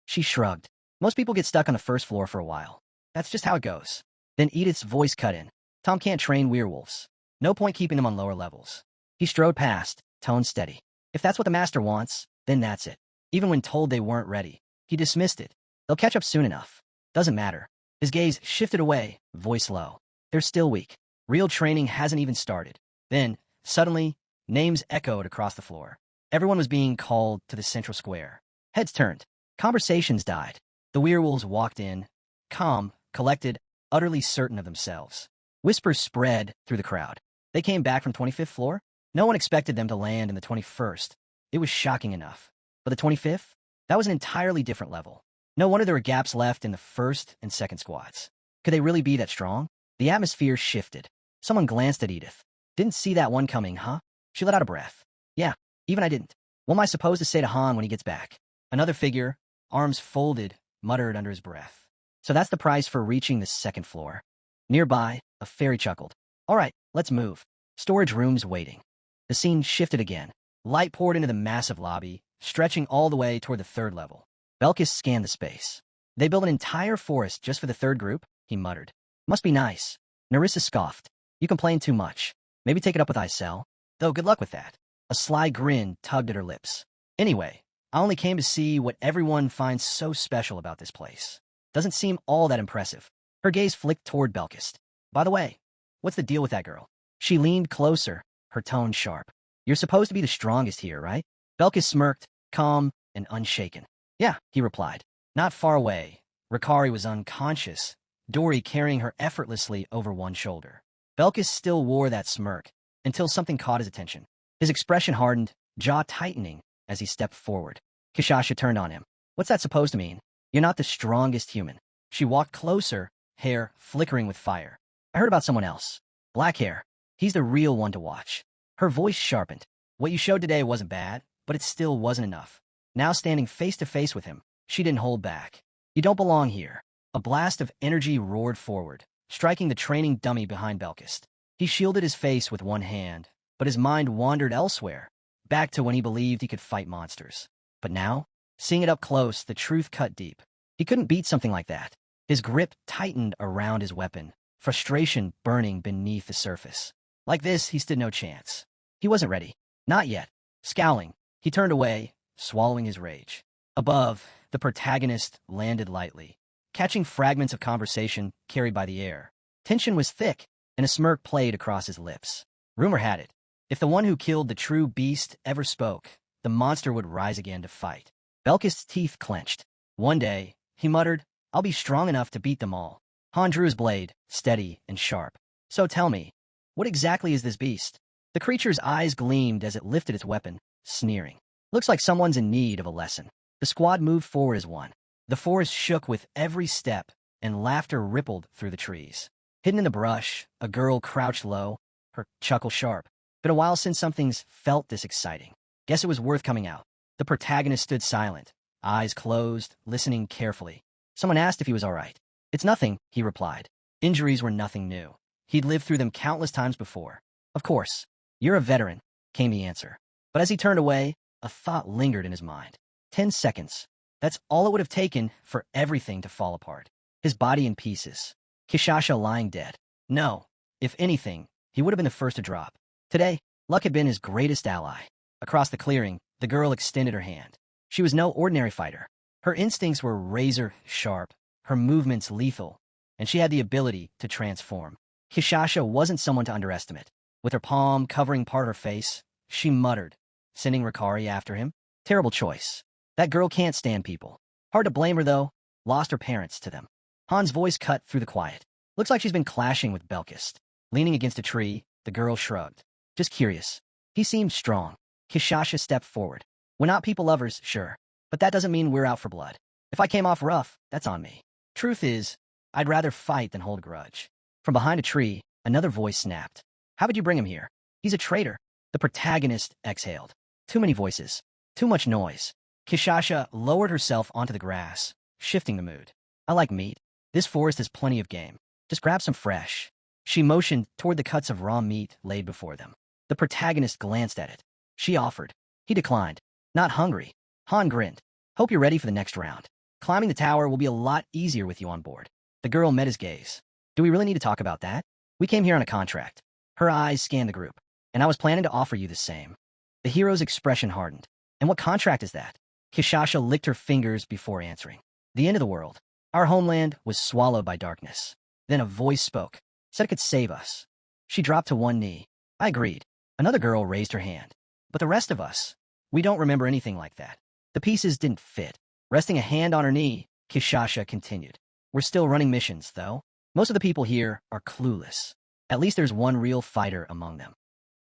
She shrugged. Most people get stuck on the 1st floor for a while. That's just how it goes. Then Edith's voice cut in. Tom can't train werewolves. No point keeping them on lower levels. He strode past, tone steady. If that's what the master wants, then that's it. Even when told they weren't ready, he dismissed it. They'll catch up soon enough. Doesn't matter. His gaze shifted away, voice low. They're still weak. Real training hasn't even started. Then, suddenly, names echoed across the floor. Everyone was being called to the central square. Heads turned. Conversations died. The werewolves walked in, calm, collected, utterly certain of themselves. Whispers spread through the crowd. They came back from 25th floor? No one expected them to land in the 21st. It was shocking enough. But the 25th? That was an entirely different level. No wonder there were gaps left in the 1st and 2nd squads. Could they really be that strong? The atmosphere shifted. Someone glanced at Edith. Didn't see that one coming, huh? She let out a breath. Yeah, even I didn't. What am I supposed to say to Han when he gets back? Another figure, arms folded, muttered under his breath. So that's the price for reaching the 2nd floor. Nearby, a fairy chuckled. All right, let's move. Storage rooms waiting. The scene shifted again. Light poured into the massive lobby, stretching all the way toward the 3rd level. Belkis scanned the space. They built an entire forest just for the 3rd group, he muttered. Must be nice. Narissa scoffed. You complain too much. Maybe take it up with Isel. Though good luck with that. A sly grin tugged at her lips. Anyway, I only came to see what everyone finds so special about this place. Doesn't seem all that impressive. Her gaze flicked toward Belkis. By the way, what's the deal with that girl? She leaned closer, her tone sharp. You're supposed to be the strongest here, right? Belkis smirked, calm and unshaken. Yeah, he replied. Not far away. Rikari was unconscious, Dory carrying her effortlessly over one shoulder. Belkis still wore that smirk, until something caught his attention. His expression hardened, jaw tightening, as he stepped forward. Kishasha turned on him. What's that supposed to mean? You're not the strongest human. She walked closer, hair flickering with fire. I heard about someone else. Black hair. He's the real one to watch. Her voice sharpened. What you showed today wasn't bad, but it still wasn't enough. Now standing face to face with him, she didn't hold back. You don't belong here. A blast of energy roared forward, striking the training dummy behind Belkis. He shielded his face with one hand, but his mind wandered elsewhere, back to when he believed he could fight monsters. But now, seeing it up close, the truth cut deep. He couldn't beat something like that. His grip tightened around his weapon, frustration burning beneath the surface. Like this, he stood no chance. He wasn't ready. Not yet. Scowling, he turned away, swallowing his rage. Above, the protagonist landed lightly, catching fragments of conversation carried by the air. Tension was thick, and a smirk played across his lips. Rumor had it, if the one who killed the true beast ever spoke, the monster would rise again to fight. Belkis' teeth clenched. One day, he muttered, I'll be strong enough to beat them all. Han drew his blade, steady and sharp. So tell me, what exactly is this beast? The creature's eyes gleamed as it lifted its weapon, sneering. Looks like someone's in need of a lesson. The squad moved forward as one. The forest shook with every step, and laughter rippled through the trees. Hidden in the brush, a girl crouched low, her chuckle sharp. Been a while since something's felt this exciting. Guess it was worth coming out. The protagonist stood silent, eyes closed, listening carefully. Someone asked if he was all right. It's nothing, he replied. Injuries were nothing new. He'd lived through them countless times before. Of course. You're a veteran, came the answer. But as he turned away, a thought lingered in his mind. 10 seconds. That's all it would have taken for everything to fall apart. His body in pieces. Kishasha lying dead. No. If anything, he would have been the first to drop. Today, luck had been his greatest ally. Across the clearing, the girl extended her hand. She was no ordinary fighter. Her instincts were razor sharp, her movements lethal, and she had the ability to transform. Kishasha wasn't someone to underestimate. With her palm covering part of her face, she muttered, sending Rikari after him. Terrible choice. That girl can't stand people. Hard to blame her, though. Lost her parents to them. Han's voice cut through the quiet. Looks like she's been clashing with Belkis. Leaning against a tree, the girl shrugged. Just curious. He seemed strong. Kishasha stepped forward. We're not people lovers, sure, but that doesn't mean we're out for blood. If I came off rough, that's on me. Truth is, I'd rather fight than hold a grudge. From behind a tree, another voice snapped. How would you bring him here? He's a traitor. The protagonist exhaled. Too many voices. Too much noise. Kishasha lowered herself onto the grass, shifting the mood. I like meat. This forest has plenty of game. Just grab some fresh. She motioned toward the cuts of raw meat laid before them. The protagonist glanced at it. She offered. He declined. Not hungry. Han grinned. Hope you're ready for the next round. Climbing the tower will be a lot easier with you on board. The girl met his gaze. Do we really need to talk about that? We came here on a contract. Her eyes scanned the group, and I was planning to offer you the same. The hero's expression hardened. And what contract is that? Kishasha licked her fingers before answering. The end of the world. Our homeland was swallowed by darkness. Then a voice spoke. Said it could save us. She dropped to one knee. I agreed. Another girl raised her hand. But the rest of us, we don't remember anything like that. The pieces didn't fit. Resting a hand on her knee, Kishasha continued. We're still running missions, though. Most of the people here are clueless. At least there's one real fighter among them.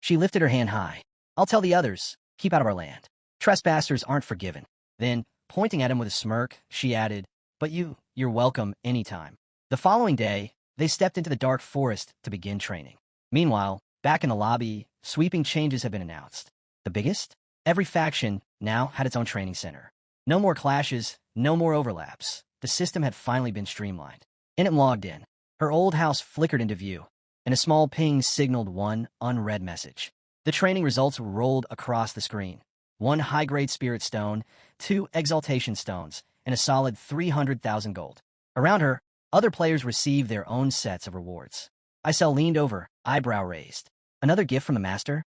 She lifted her hand high. I'll tell the others, keep out of our land. Trespassers aren't forgiven. Then, pointing at him with a smirk, she added, but you're welcome anytime. The following day, they stepped into the dark forest to begin training. Meanwhile, back in the lobby, sweeping changes had been announced. The biggest? Every faction now had its own training center. No more clashes, no more overlaps. The system had finally been streamlined. Enem logged in. Her old house flickered into view, and a small ping signaled one unread message. The training results rolled across the screen. 1 high-grade spirit stone, 2 exaltation stones, and a solid 300,000 gold. Around her, other players received their own sets of rewards. Isel leaned over, eyebrow raised. Another gift from the master?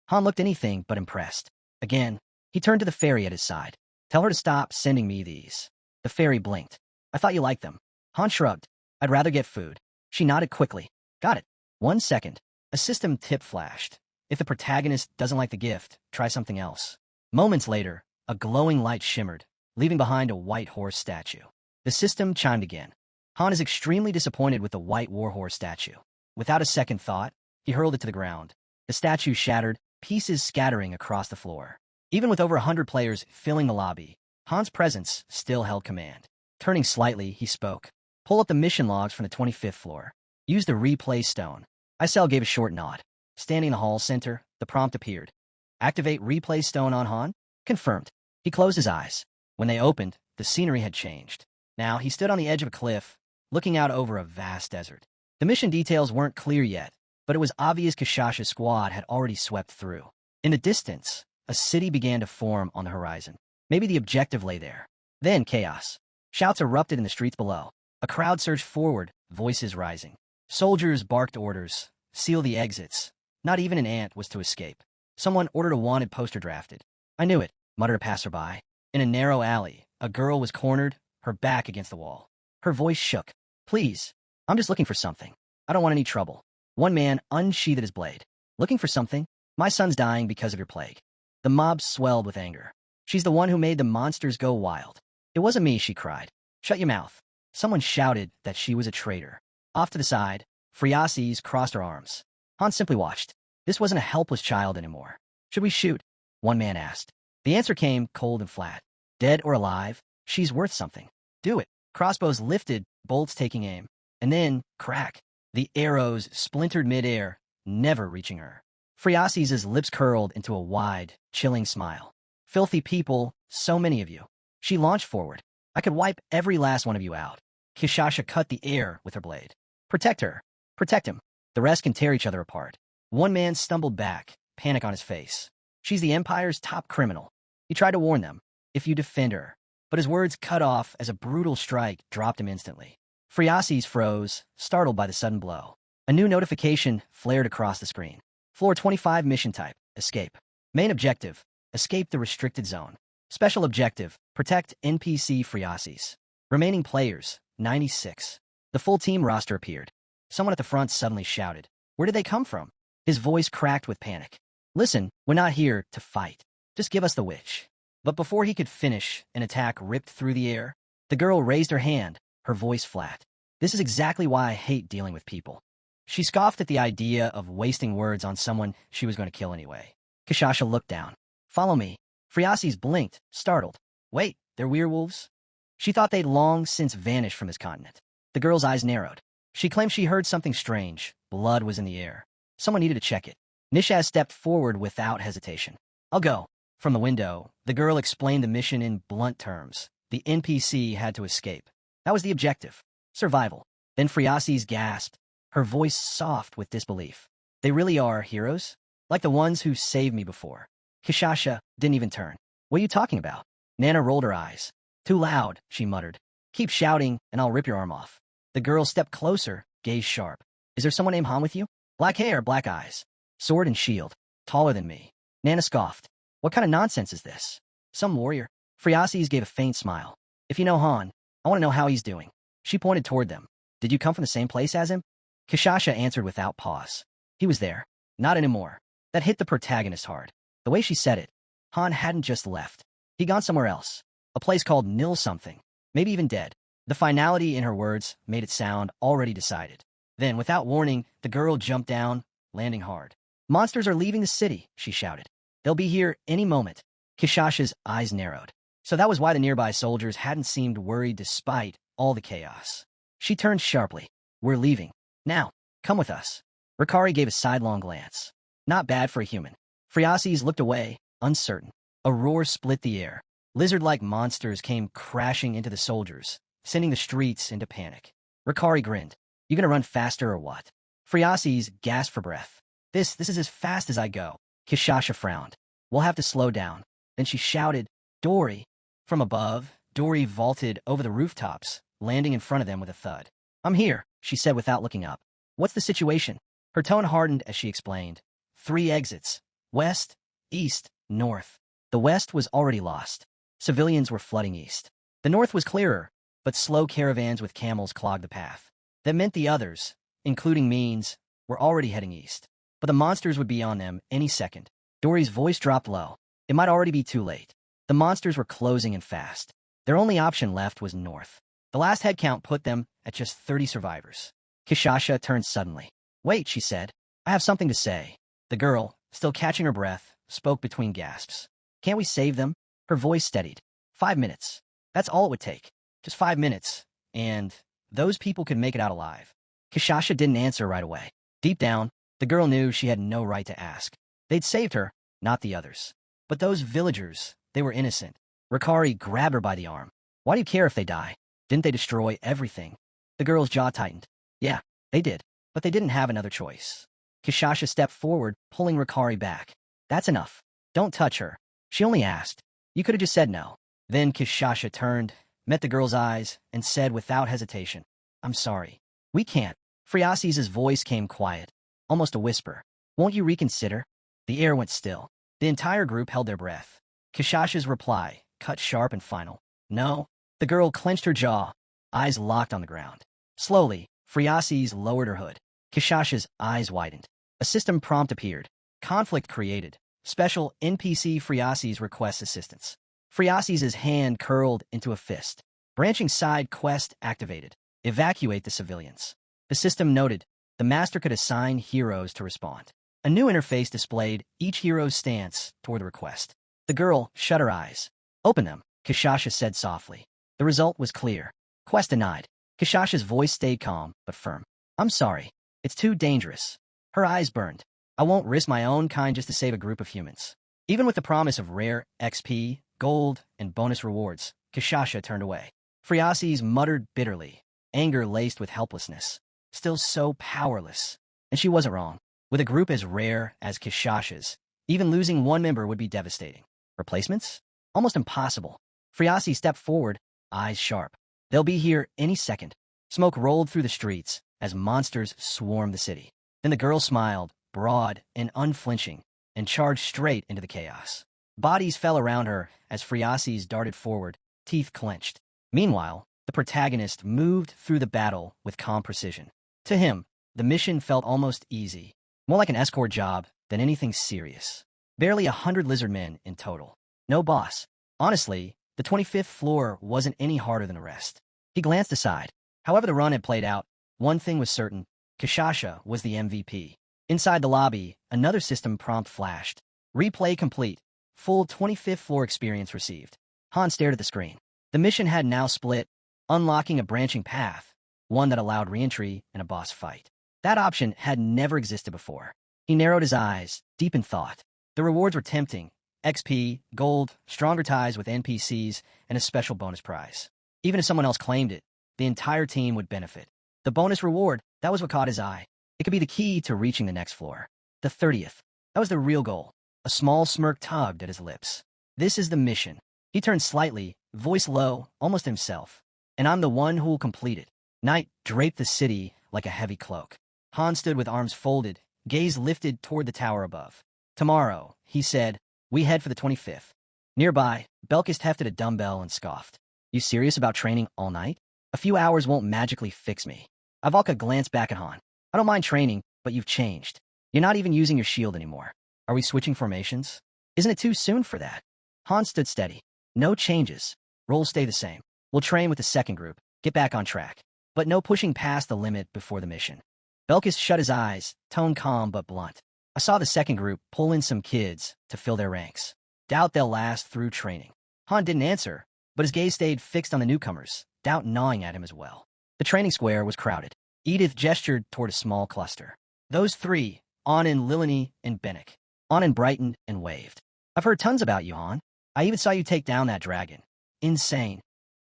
Han looked anything but impressed. Again, he turned to the fairy at his side. Tell her to stop sending me these. The fairy blinked. I thought you liked them. Han shrugged. I'd rather get food. She nodded quickly. Got it. 1 second. A system tip flashed. If the protagonist doesn't like the gift, try something else. Moments later, a glowing light shimmered, leaving behind a white horse statue. The system chimed again. Han is extremely disappointed with the white warhorse statue. Without a second thought, he hurled it to the ground. The statue shattered, pieces scattering across the floor. Even with over 100 players filling the lobby, Han's presence still held command. Turning slightly, he spoke. Pull up the mission logs from the 25th floor. Use the replay stone. Isel gave a short nod. Standing in the hall center, the prompt appeared. Activate replay stone on Han? Confirmed. He closed his eyes. When they opened, the scenery had changed. Now, he stood on the edge of a cliff, looking out over a vast desert. The mission details weren't clear yet, but it was obvious Kishasha's squad had already swept through. In the distance, a city began to form on the horizon. Maybe the objective lay there. Then chaos. Shouts erupted in the streets below. A crowd surged forward, voices rising. Soldiers barked orders. Seal the exits. Not even an ant was to escape. Someone ordered a wanted poster drafted. I knew it, muttered a passerby. In a narrow alley, a girl was cornered, her back against the wall. Her voice shook. Please, I'm just looking for something. I don't want any trouble. One man unsheathed his blade. Looking for something? My son's dying because of your plague. The mob swelled with anger. She's the one who made the monsters go wild. It wasn't me, she cried. Shut your mouth. Someone shouted that she was a traitor. Off to the side, Friases crossed her arms. Han simply watched. This wasn't a helpless child anymore. Should we shoot? One man asked. The answer came cold and flat. Dead or alive, she's worth something. Do it. Crossbows lifted, bolts taking aim. And then, crack. The arrows splintered midair, never reaching her. Friases' lips curled into a wide, chilling smile. Filthy people, so many of you. She launched forward. I could wipe every last one of you out. Kishasha cut the air with her blade. Protect her. Protect him. The rest can tear each other apart. One man stumbled back, panic on his face. She's the Empire's top criminal. He tried to warn them. If you defend her. But his words cut off as a brutal strike dropped him instantly. Friases froze, startled by the sudden blow. A new notification flared across the screen. Floor 25 mission type, escape. Main objective, escape the restricted zone. Special objective, protect NPC Friases. Remaining players, 96. The full team roster appeared. Someone at the front suddenly shouted. Where did they come from? His voice cracked with panic. Listen, we're not here to fight. Just give us the witch. But before he could finish, an attack ripped through the air. The girl raised her hand, her voice flat. This is exactly why I hate dealing with people. She scoffed at the idea of wasting words on someone she was going to kill anyway. Kishasha looked down. Follow me. Friases blinked, startled. Wait, they're werewolves? She thought they'd long since vanished from this continent. The girl's eyes narrowed. She claimed she heard something strange. Blood was in the air. Someone needed to check it. Nishaz stepped forward without hesitation. I'll go. From the window, the girl explained the mission in blunt terms. The NPC had to escape. That was the objective. Survival. Then Friasis gasped, her voice soft with disbelief. They really are heroes? Like the ones who saved me before. Kishasha didn't even turn. What are you talking about? Nana rolled her eyes. Too loud, she muttered. Keep shouting, and I'll rip your arm off. The girl stepped closer, gaze sharp. Is there someone named Han with you? Black hair, black eyes. Sword and shield. Taller than me. Nana scoffed. What kind of nonsense is this? Some warrior. Friasis gave a faint smile. If you know Han, I want to know how he's doing. She pointed toward them. Did you come from the same place as him? Kishasha answered without pause. He was there. Not anymore. That hit the protagonist hard. The way she said it. Han hadn't just left. He'd gone somewhere else. A place called Nil something. Maybe even dead. The finality in her words made it sound already decided. Then, without warning, the girl jumped down, landing hard. Monsters are leaving the city, she shouted. They'll be here any moment. Kishasha's eyes narrowed. So that was why the nearby soldiers hadn't seemed worried despite all the chaos. She turned sharply. We're leaving. Now, come with us. Rikari gave a sidelong glance. Not bad for a human. Friasis looked away, uncertain. A roar split the air. Lizard-like monsters came crashing into the soldiers, sending the streets into panic. Rikari grinned. You gonna run faster or what? Friasis gasped for breath. This is as fast as I go. Kishasha frowned. We'll have to slow down. Then she shouted, Dory. From above, Dory vaulted over the rooftops, landing in front of them with a thud. I'm here, she said without looking up. What's the situation? Her tone hardened as she explained. 3 exits. West, east, north. The west was already lost. Civilians were flooding east. The north was clearer, but slow caravans with camels clogged the path. That meant the others, including Means, were already heading east. But the monsters would be on them any second. Dory's voice dropped low. It might already be too late. The monsters were closing in fast. Their only option left was north. The last head count put them at just 30 survivors. Kishasha turned suddenly. Wait, she said. I have something to say. The girl, still catching her breath, spoke between gasps. Can't we save them? Her voice steadied. 5 minutes. That's all it would take. Just 5 minutes. And those people could make it out alive. Kishasha didn't answer right away. Deep down, the girl knew she had no right to ask. They'd saved her, not the others. But those villagers, they were innocent. Rikari grabbed her by the arm. Why do you care if they die? Didn't they destroy everything? The girl's jaw tightened. Yeah, they did. But they didn't have another choice. Kishasha stepped forward, pulling Rikari back. That's enough. Don't touch her. She only asked. You could have just said no. Then Kishasha turned, met the girl's eyes, and said without hesitation, I'm sorry. We can't. Friasis' voice came quiet, almost a whisper. Won't you reconsider? The air went still. The entire group held their breath. Kishasha's reply, cut sharp and final. No. The girl clenched her jaw, eyes locked on the ground. Slowly, Friasis lowered her hood. Kishasha's eyes widened. A system prompt appeared. Conflict created. Special NPC Friasis requests assistance. Friasis' hand curled into a fist. Branching side quest activated. Evacuate the civilians. The system noted. The master could assign heroes to respond. A new interface displayed each hero's stance toward the request. The girl shut her eyes. Open them, Kishasha said softly. The result was clear. Quest denied. Kishasha's voice stayed calm, but firm. I'm sorry. It's too dangerous. Her eyes burned. I won't risk my own kind just to save a group of humans. Even with the promise of rare XP, gold, and bonus rewards, Kishasha turned away. Friasis muttered bitterly, anger laced with helplessness. Still so powerless. And she wasn't wrong. With a group as rare as Kishasha's, even losing one member would be devastating. Replacements? Almost impossible. Friasis stepped forward, eyes sharp. They'll be here any second. Smoke rolled through the streets as monsters swarmed the city. Then the girl smiled, broad and unflinching, and charged straight into the chaos. Bodies fell around her as Friasis darted forward, teeth clenched. Meanwhile, the protagonist moved through the battle with calm precision. To him, the mission felt almost easy, more like an escort job than anything serious. Barely 100 lizard men in total. No boss. Honestly, the 25th floor wasn't any harder than the rest. He glanced aside. However the run had played out, one thing was certain. Kishasha was the MVP. Inside the lobby, another system prompt flashed. Replay complete. Full 25th floor experience received. Han stared at the screen. The mission had now split, unlocking a branching path, one that allowed re-entry and a boss fight. That option had never existed before. He narrowed his eyes, deep in thought. The rewards were tempting: XP, gold, stronger ties with NPCs, and a special bonus prize. Even if someone else claimed it, the entire team would benefit. The bonus reward, that was what caught his eye. It could be the key to reaching the next floor. The 30th. That was the real goal. A small smirk tugged at his lips. This is the mission. He turned slightly, voice low, almost himself. And I'm the one who will complete it. Night draped the city like a heavy cloak. Han stood with arms folded, gaze lifted toward the tower above. Tomorrow, he said, we head for the 25th. Nearby, Belkist hefted a dumbbell and scoffed. You serious about training all night? A few hours won't magically fix me. Ivalka glanced back at Han. I don't mind training, but you've changed. You're not even using your shield anymore. Are we switching formations? Isn't it too soon for that? Han stood steady. No changes. Roles stay the same. We'll train with the second group, get back on track. But no pushing past the limit before the mission. Belkis shut his eyes, tone calm but blunt. I saw the second group pull in some kids to fill their ranks. Doubt they'll last through training. Han didn't answer, but his gaze stayed fixed on the newcomers, doubt gnawing at him as well. The training square was crowded. Edith gestured toward a small cluster. Those three, Anand, Lilini, and Bennick. Anand brightened and waved. I've heard tons about you, Han. I even saw you take down that dragon. Insane.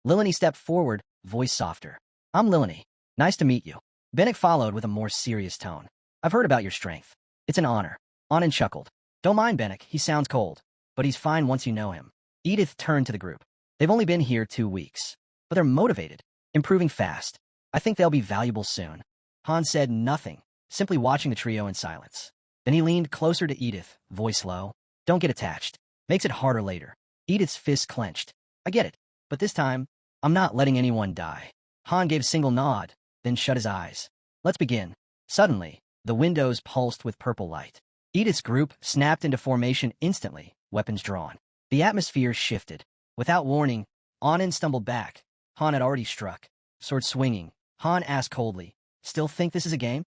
Lilini stepped forward, voice softer. I'm Lilini. Nice to meet you. Bennick followed with a more serious tone. I've heard about your strength. It's an honor. Anand chuckled. Don't mind Bennick, he sounds cold. But he's fine once you know him. Edith turned to the group. They've only been here 2 weeks. But they're motivated, improving fast. I think they'll be valuable soon. Han said nothing, simply watching the trio in silence. Then he leaned closer to Edith, voice low. Don't get attached. Makes it harder later. Edith's fist clenched. I get it. But this time, I'm not letting anyone die. Han gave a single nod, then shut his eyes. Let's begin. Suddenly, the windows pulsed with purple light. Edith's group snapped into formation instantly, weapons drawn. The atmosphere shifted. Without warning, Anand stumbled back. Han had already struck. Sword swinging, Han asked coldly, still think this is a game?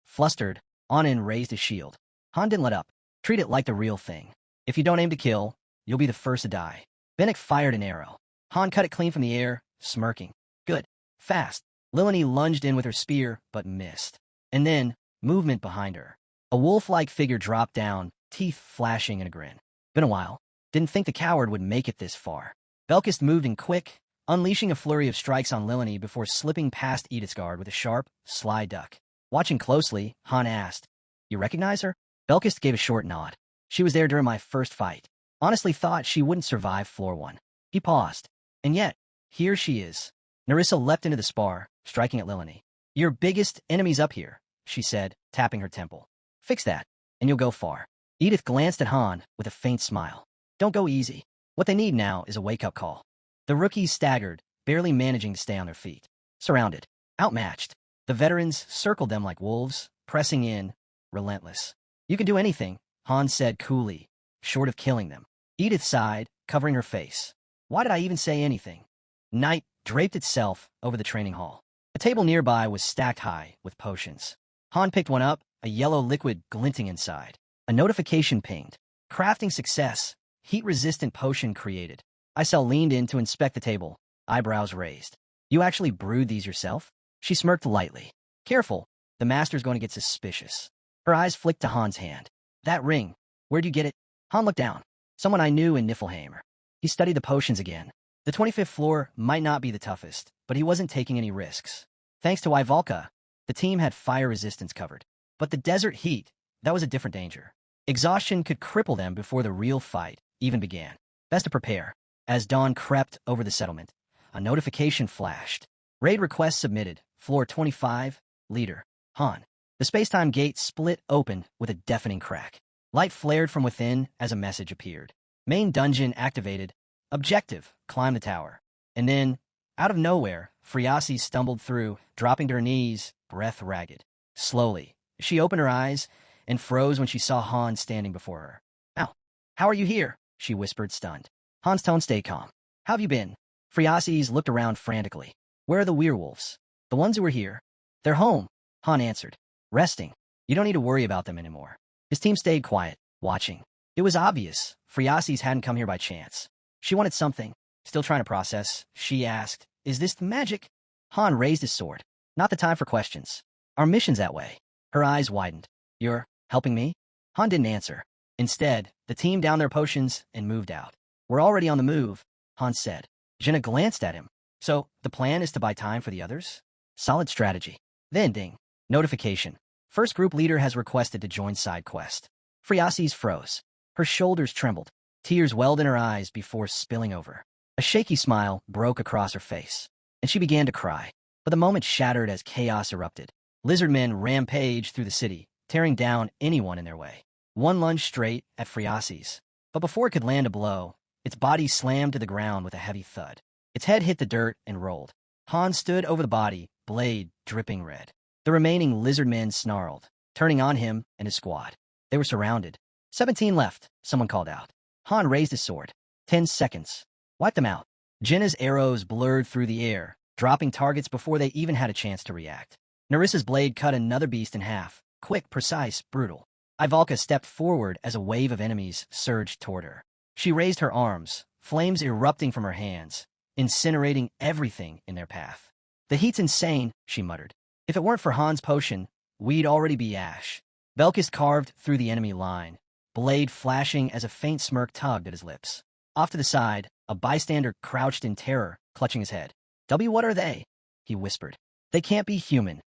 Flustered, Anand raised his shield. Han didn't let up. Treat it like the real thing. If you don't aim to kill, you'll be the first to die. Bennick fired an arrow. Han cut it clean from the air, smirking. Good. Fast. Lilini lunged in with her spear, but missed. And then, movement behind her. A wolf-like figure dropped down, teeth flashing in a grin. Been a while. Didn't think the coward would make it this far. Belkist moved in quick, unleashing a flurry of strikes on Lilini before slipping past Edith's guard with a sharp, sly duck. Watching closely, Han asked, You recognize her? Belkist gave a short nod. She was there during my first fight. Honestly thought she wouldn't survive floor 1. He paused. And yet, here she is. Narissa leapt into the spar, striking at Lilini. Your biggest enemy's up here, she said, tapping her temple. Fix that, and you'll go far. Edith glanced at Han with a faint smile. Don't go easy. What they need now is a wake-up call. The rookies staggered, barely managing to stay on their feet. Surrounded, outmatched. The veterans circled them like wolves, pressing in, relentless. You can do anything, Han said coolly, short of killing them. Edith sighed, covering her face. Why did I even say anything? Night draped itself over the training hall. A table nearby was stacked high with potions. Han picked one up, a yellow liquid glinting inside. A notification pinged. Crafting success. Heat-resistant potion created. Isel leaned in to inspect the table, eyebrows raised. You actually brewed these yourself? She smirked lightly. Careful, the master's going to get suspicious. Her eyes flicked to Han's hand. That ring, where'd you get it? Han looked down. Someone I knew in Niflheim. He studied the potions again. The 25th floor might not be the toughest, but he wasn't taking any risks. Thanks to Ivalka, the team had fire resistance covered. But the desert heat, that was a different danger. Exhaustion could cripple them before the real fight even began. Best to prepare. As dawn crept over the settlement, a notification flashed. Raid request submitted. Floor 25, leader, Han. The space-time gate split open with a deafening crack. Light flared from within as a message appeared. Main dungeon activated. Objective, climb the tower. And then, out of nowhere, Friasi stumbled through, dropping to her knees, breath ragged. Slowly, she opened her eyes and froze when she saw Han standing before her. Ow, how are you here? She whispered, stunned. Han's tone stayed calm. How have you been? Friasis looked around frantically. Where are the werewolves? The ones who were here? They're home, Han answered. Resting. You don't need to worry about them anymore. His team stayed quiet, watching. It was obvious Friasis hadn't come here by chance. She wanted something Still trying to process, she asked, "Is this the magic?" Han raised his sword. "Not the time for questions. Our mission's that way." Her eyes widened. "You're helping me?" Han didn't answer. Instead, the team downed their potions and moved out. "We're already on the move," Han said. Jenna glanced at him. "So, the plan is to buy time for the others?" "Solid strategy." Then ding. Notification. First group leader has requested to join side quest. Friasis froze. Her shoulders trembled. Tears welled in her eyes before spilling over. A shaky smile broke across her face, and she began to cry. But the moment shattered as chaos erupted. Lizard men rampaged through the city, tearing down anyone in their way. One lunged straight at Friasis, but before it could land a blow, its body slammed to the ground with a heavy thud. Its head hit the dirt and rolled. Han stood over the body, blade dripping red. The remaining lizard men snarled, turning on him and his squad. They were surrounded. 17 left, someone called out. Han raised his sword. 10 seconds. Wipe them out. Jenna's arrows blurred through the air, dropping targets before they even had a chance to react. Narissa's blade cut another beast in half. Quick, precise, brutal. Ivalka stepped forward as a wave of enemies surged toward her. She raised her arms, flames erupting from her hands, incinerating everything in their path. "The heat's insane," she muttered. "If it weren't for Han's potion, we'd already be ash." Belkis carved through the enemy line, blade flashing as a faint smirk tugged at his lips. Off to the side, a bystander crouched in terror, clutching his head. What are they?" he whispered. "They can't be human."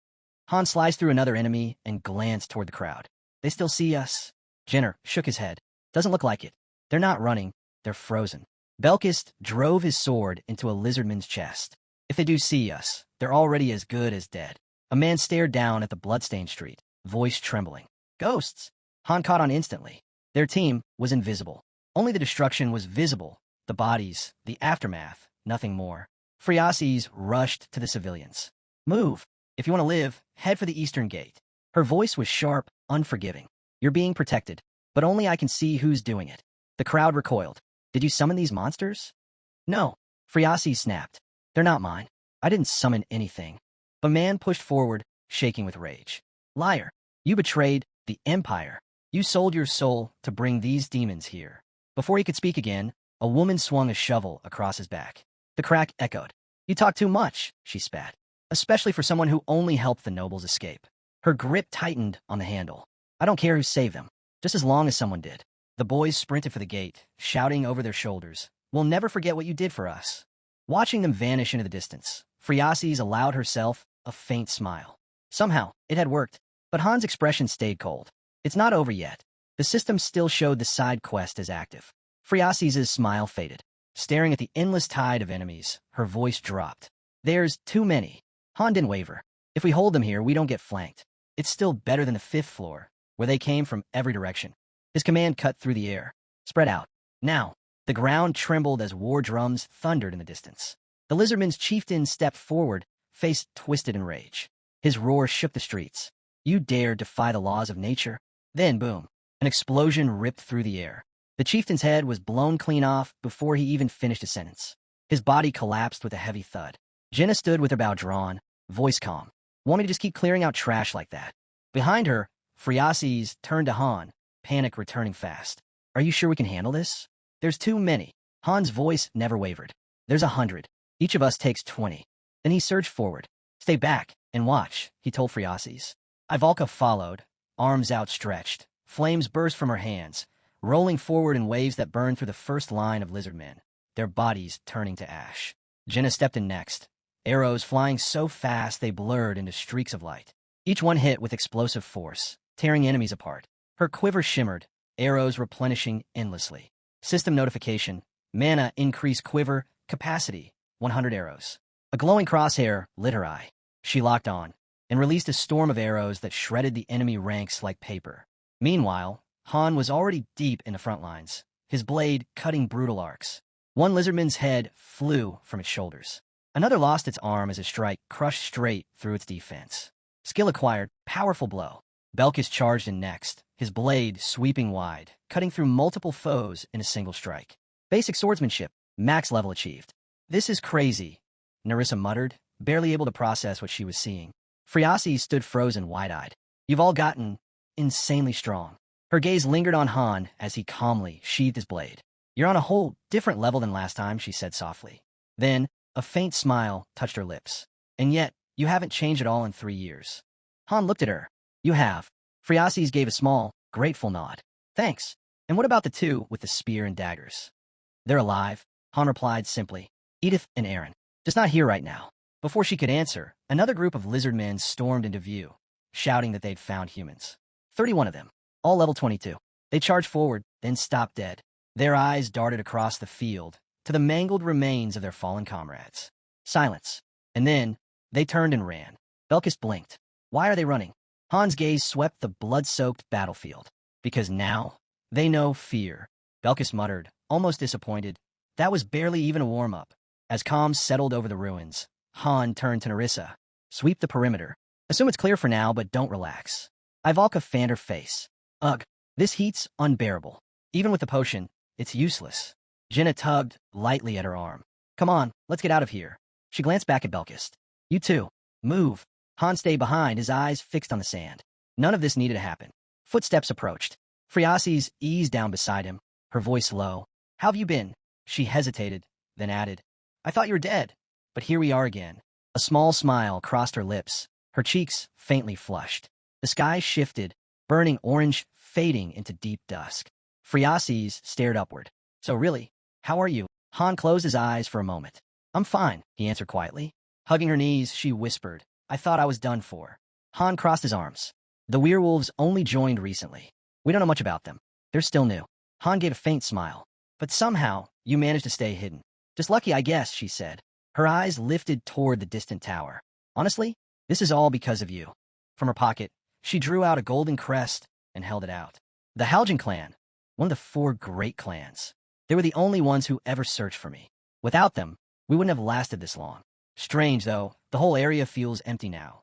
Han sliced through another enemy and glanced toward the crowd. "They still see us?" Jenner shook his head. "Doesn't look like it. They're not running. They're frozen." Belkis drove his sword into a lizardman's chest. "If they do see us, they're already as good as dead." A man stared down at the bloodstained street, voice trembling. "Ghosts!" Han caught on instantly. Their team was invisible. Only the destruction was visible. The bodies, the aftermath, nothing more. Friasis rushed to the civilians. "Move. If you want to live, head for the eastern gate." Her voice was sharp, unforgiving. "You're being protected, but only I can see who's doing it." The crowd recoiled. "Did you summon these monsters?" "No." Friasis snapped. "They're not mine. I didn't summon anything." A man pushed forward, shaking with rage. "Liar. You betrayed the Empire. You sold your soul to bring these demons here." Before he could speak again, a woman swung a shovel across his back. The crack echoed. "You talk too much," she spat, "especially for someone who only helped the nobles escape." Her grip tightened on the handle. "I don't care who saved them, just as long as someone did." The boys sprinted for the gate, shouting over their shoulders, "We'll never forget what you did for us." Watching them vanish into the distance, Friasis allowed herself a faint smile. Somehow, it had worked, but Han's expression stayed cold. "It's not over yet." The system still showed the side quest as active. Friasis' smile faded. Staring at the endless tide of enemies, her voice dropped. "There's too many." Han didn't waver. "If we hold them here, we don't get flanked. It's still better than the 5th floor, where they came from every direction." His command cut through the air. "Spread out. Now." The ground trembled as war drums thundered in the distance. The lizardman's chieftain stepped forward, face twisted in rage. His roar shook the streets. "You dare defy the laws of nature?" Then, boom. An explosion ripped through the air. The chieftain's head was blown clean off before he even finished a sentence. His body collapsed with a heavy thud. Jenna stood with her bow drawn, voice calm. "Want me to just keep clearing out trash like that?" Behind her, Friasis turned to Han, panic returning fast. "Are you sure we can handle this?" "There's too many." Han's voice never wavered. "There's 100. Each of us takes 20. Then he surged forward. "Stay back and watch," he told Friasis. Ivalka followed, arms outstretched. Flames burst from her hands, rolling forward in waves that burned through the first line of lizard men, their bodies turning to ash. Jenna stepped in next, arrows flying so fast they blurred into streaks of light. Each one hit with explosive force, tearing enemies apart. Her quiver shimmered, arrows replenishing endlessly. System notification: mana increase quiver capacity, 100 arrows. A glowing crosshair lit her eye. She locked on, and released a storm of arrows that shredded the enemy ranks like paper. Meanwhile, Han was already deep in the front lines, his blade cutting brutal arcs. One lizardman's head flew from its shoulders. Another lost its arm as a strike crushed straight through its defense. Skill acquired, powerful blow. Belkis charged in next, his blade sweeping wide, cutting through multiple foes in a single strike. Basic swordsmanship, max level achieved. "This is crazy," Narissa muttered, barely able to process what she was seeing. Friasis stood frozen, wide-eyed. "You've all gotten insanely strong." Her gaze lingered on Han as he calmly sheathed his blade. You're on a whole different level than last time, she said softly. Then, a faint smile touched her lips. And yet, you haven't changed at all in 3 years. Han looked at her. You have. Phreases gave a small, grateful nod. Thanks. And what about the two with the spear and daggers? They're alive, Han replied simply. Edith and Aaron. Just not here right now. Before she could answer, another group of lizard men stormed into view, shouting that they'd found humans. 31 of them, all level 22. They charged forward, then stopped dead. Their eyes darted across the field to the mangled remains of their fallen comrades. Silence. And then, they turned and ran. Belkis blinked. Why are they running? Han's gaze swept the blood-soaked battlefield. Because now, they know fear. Belkis muttered, almost disappointed. That was barely even a warm-up. As calm settled over the ruins, Han turned to Nerissa. Sweep the perimeter. Assume it's clear for now, but don't relax. Ivalka fanned her face. Ugh, this heat's unbearable. Even with the potion, it's useless. Jenna tugged lightly at her arm. Come on, let's get out of here. She glanced back at Belkis. You too. Move. Han stayed behind, his eyes fixed on the sand. None of this needed to happen. Footsteps approached. Phreases eased down beside him, her voice low. How have you been? She hesitated, then added. I thought you were dead, but here we are again. A small smile crossed her lips, her cheeks faintly flushed. The sky shifted, burning orange, fading into deep dusk. Phreases stared upward. So really, how are you? Han closed his eyes for a moment. I'm fine, he answered quietly. Hugging her knees, she whispered, I thought I was done for. Han crossed his arms. The werewolves only joined recently. We don't know much about them. They're still new. Han gave a faint smile. But somehow, you managed to stay hidden. Just lucky, I guess, she said. Her eyes lifted toward the distant tower. Honestly, this is all because of you. From her pocket, she drew out a golden crest and held it out. The Haljan clan, one of the 4 great clans. They were the only ones who ever searched for me. Without them, we wouldn't have lasted this long. Strange, though, the whole area feels empty now.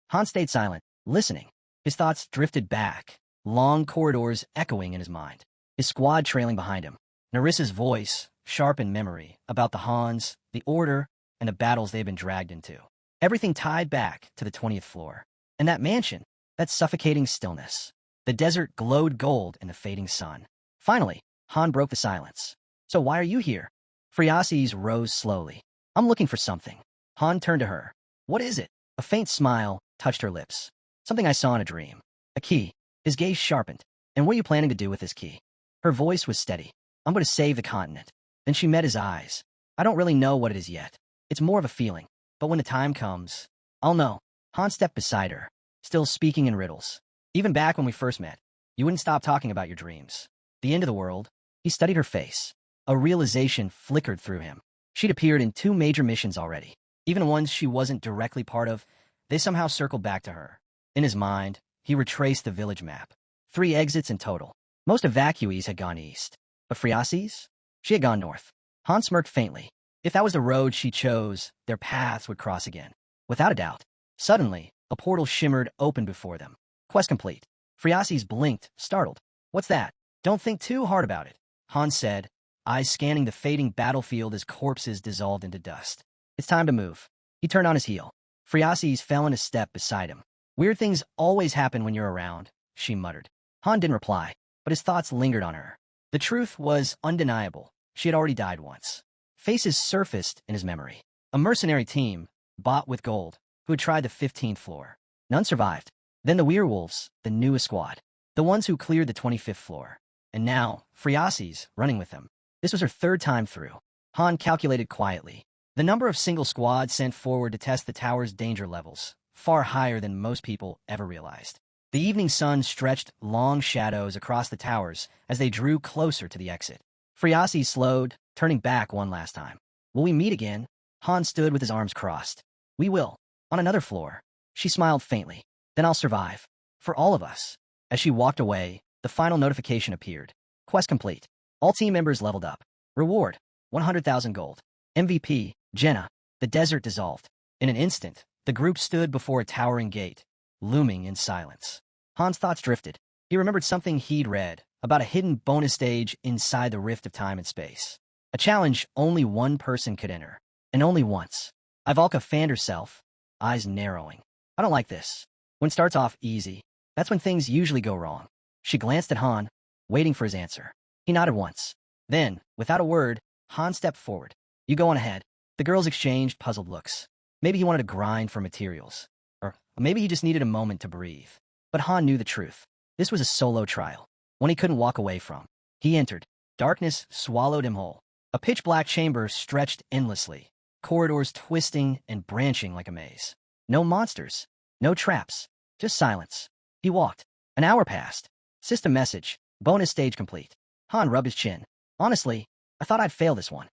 Han stayed silent, listening. His thoughts drifted back, long corridors echoing in his mind, his squad trailing behind him. Nerissa's voice, sharp in memory, about the Hans, the Order, and the battles they had been dragged into. Everything tied back to the 20th floor. And that mansion, that suffocating stillness. The desert glowed gold in the fading sun. Finally, Han broke the silence. So why are you here? Phreases rose slowly. I'm looking for something. Han turned to her. What is it? A faint smile touched her lips. Something I saw in a dream. A key. His gaze sharpened. And what are you planning to do with this key? Her voice was steady. I'm going to save the continent. Then she met his eyes. I don't really know what it is yet. It's more of a feeling. But when the time comes, I'll know. Han stepped beside her, still speaking in riddles. Even back when we first met, you wouldn't stop talking about your dreams. The end of the world. He studied her face. A realization flickered through him. She'd appeared in 2 major missions already. Even ones she wasn't directly part of, they somehow circled back to her. In his mind, he retraced the village map. 3 exits in total. Most evacuees had gone east. But Phreases? She had gone north. Han smirked faintly. If that was the road she chose, their paths would cross again. Without a doubt. Suddenly, a portal shimmered open before them. Quest complete. Phreases blinked, startled. What's that? Don't think too hard about it, Han said, eyes scanning the fading battlefield as corpses dissolved into dust. It's time to move. He turned on his heel. Phreases fell in a step beside him. Weird things always happen when you're around, she muttered. Han didn't reply, but his thoughts lingered on her. The truth was undeniable. She had already died once. Faces surfaced in his memory. A mercenary team, bought with gold, who had tried the 15th floor. None survived. Then the werewolves, the newest squad. The ones who cleared the 25th floor. And now, Phreases, running with them. This was her 3rd time through. Han calculated quietly. The number of single squads sent forward to test the tower's danger levels, far higher than most people ever realized. The evening sun stretched long shadows across the towers as they drew closer to the exit. Phreases slowed, turning back one last time. Will we meet again? Han stood with his arms crossed. We will. On another floor. She smiled faintly. Then I'll survive. For all of us. As she walked away, the final notification appeared. Quest complete. All team members leveled up. Reward, 100,000 gold. MVP, Jenna. The desert dissolved. In an instant, the group stood before a towering gate, looming in silence. Han's thoughts drifted. He remembered something he'd read about a hidden bonus stage inside the rift of time and space. A challenge only one person could enter, and only once. Ivalka fanned herself, eyes narrowing. I don't like this. When it starts off easy, that's when things usually go wrong. She glanced at Han, waiting for his answer. He nodded once. Then, without a word, Han stepped forward. You go on ahead. The girls exchanged puzzled looks. Maybe he wanted to grind for materials. Or maybe he just needed a moment to breathe. But Han knew the truth. This was a solo trial, one he couldn't walk away from. He entered. Darkness swallowed him whole. A pitch-black chamber stretched endlessly, corridors twisting and branching like a maze. No monsters, no traps, just silence. He walked. An hour passed. System message. Bonus stage complete. Han rubbed his chin. Honestly, I thought I'd fail this one.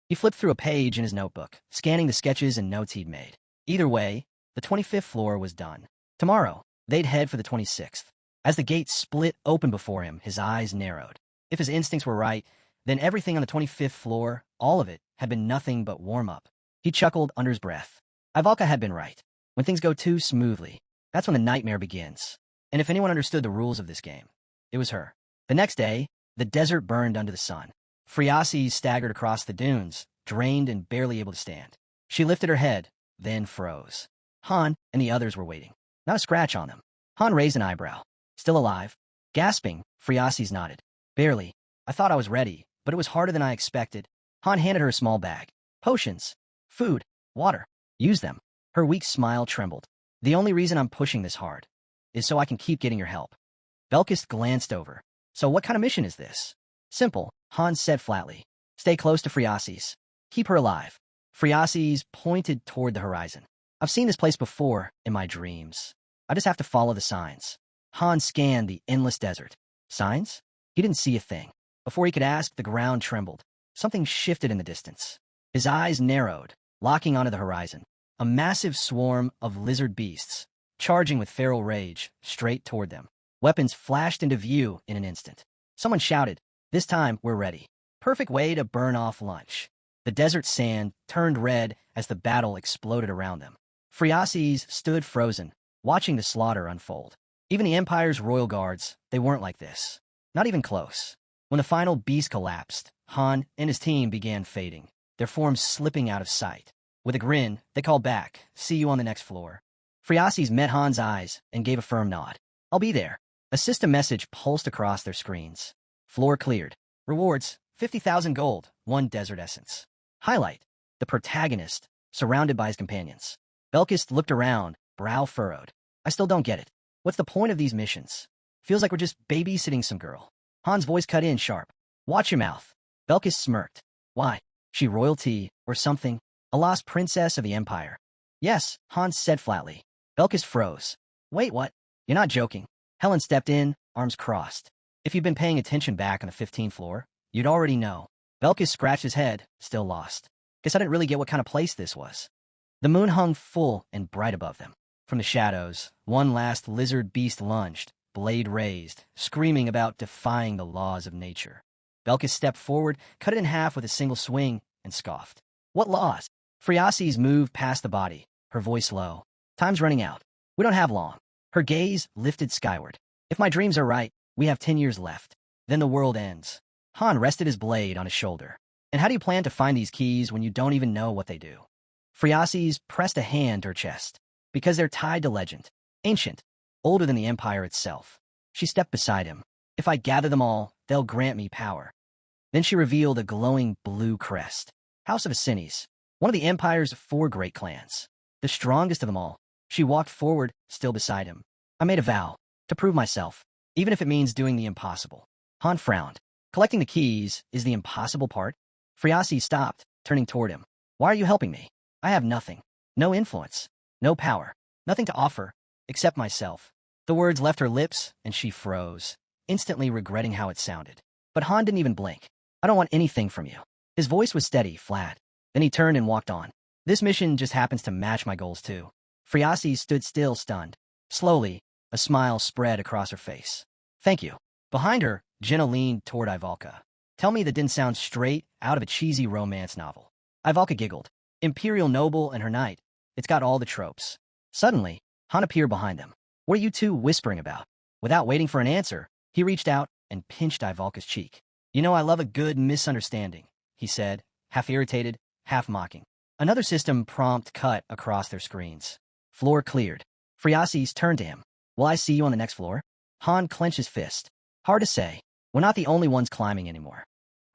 He flipped through a page in his notebook, scanning the sketches and notes he'd made. Either way, the 25th floor was done. Tomorrow, they'd head for the 26th. As the gate split open before him, his eyes narrowed. If his instincts were right, then everything on the 25th floor, all of it, had been nothing but warm-up. He chuckled under his breath. Ivalka had been right. When things go too smoothly, that's when the nightmare begins. And if anyone understood the rules of this game, it was her. The next day, the desert burned under the sun. Friasi staggered across the dunes, drained and barely able to stand. She lifted her head, then froze. Han and the others were waiting. Not a scratch on them. Han raised an eyebrow. Still alive? Gasping, Friasi's nodded. Barely. I thought I was ready, but it was harder than I expected. Han handed her a small bag. Potions. Food. Water. Use them. Her weak smile trembled. The only reason I'm pushing this hard is so I can keep getting your help. Belkis glanced over. So what kind of mission is this? Simple, Han said flatly. Stay close to Friasi's. Keep her alive. Friasi's pointed toward the horizon. I've seen this place before in my dreams. I just have to follow the signs. Han scanned the endless desert. Signs? He didn't see a thing. Before he could ask, the ground trembled. Something shifted in the distance. His eyes narrowed, locking onto the horizon. A massive swarm of lizard beasts, charging with feral rage, straight toward them. Weapons flashed into view in an instant. Someone shouted, "This time, we're ready." Perfect way to burn off lunch. The desert sand turned red as the battle exploded around them. Friasis stood frozen, watching the slaughter unfold. Even the Empire's royal guards, they weren't like this. Not even close. When the final beast collapsed, Han and his team began fading, their forms slipping out of sight. With a grin, they called back, "See you on the next floor." Friasis met Han's eyes and gave a firm nod. "I'll be there." A system message pulsed across their screens. Floor cleared. Rewards, 50,000 gold, 1 desert essence. Highlight, the protagonist, surrounded by his companions. Belkis looked around, brow furrowed. I still don't get it. What's the point of these missions? Feels like we're just babysitting some girl. Han's voice cut in sharp. Watch your mouth. Belkis smirked. Why? She royalty or something? A lost princess of the Empire? Yes, Han said flatly. Belkis froze. Wait, what? You're not joking. Helen stepped in, arms crossed. If you'd been paying attention back on the 15th floor, you'd already know. Belkis scratched his head, still lost. Guess I didn't really get what kind of place this was. The moon hung full and bright above them. From the shadows, one last lizard beast lunged, blade raised, screaming about defying the laws of nature. Belkis stepped forward, cut it in half with a single swing, and scoffed. What laws? Friasis moved past the body, her voice low. Time's running out. We don't have long. Her gaze lifted skyward. If my dreams are right, we have 10 years left. Then the world ends. Han rested his blade on his shoulder. And how do you plan to find these keys when you don't even know what they do? Friasis pressed a hand to her chest. Because they're tied to legend. Ancient. Older than the Empire itself. She stepped beside him. If I gather them all, they'll grant me power. Then she revealed a glowing blue crest. House of Asines. One of the Empire's 4 great clans. The strongest of them all. She walked forward, still beside him. I made a vow. To prove myself. Even if it means doing the impossible. Han frowned. Collecting the keys is the impossible part? Friasi stopped, turning toward him. Why are you helping me? I have nothing. No influence. No power. Nothing to offer. Except myself. The words left her lips, and she froze, instantly regretting how it sounded. But Han didn't even blink. I don't want anything from you. His voice was steady, flat. Then he turned and walked on. This mission just happens to match my goals too. Friasi stood still, stunned. Slowly, a smile spread across her face. Thank you. Behind her, Jenna leaned toward Ivalka. Tell me that didn't sound straight out of a cheesy romance novel. Ivalka giggled. Imperial noble and her knight. It's got all the tropes. Suddenly, Han appeared behind them. What are you two whispering about? Without waiting for an answer, he reached out and pinched Ivalka's cheek. You know I love a good misunderstanding, he said, half irritated, half mocking. Another system prompt cut across their screens. Floor cleared. Friasis turned to him. Will I see you on the next floor? Han clenched his fist. Hard to say. We're not the only ones climbing anymore.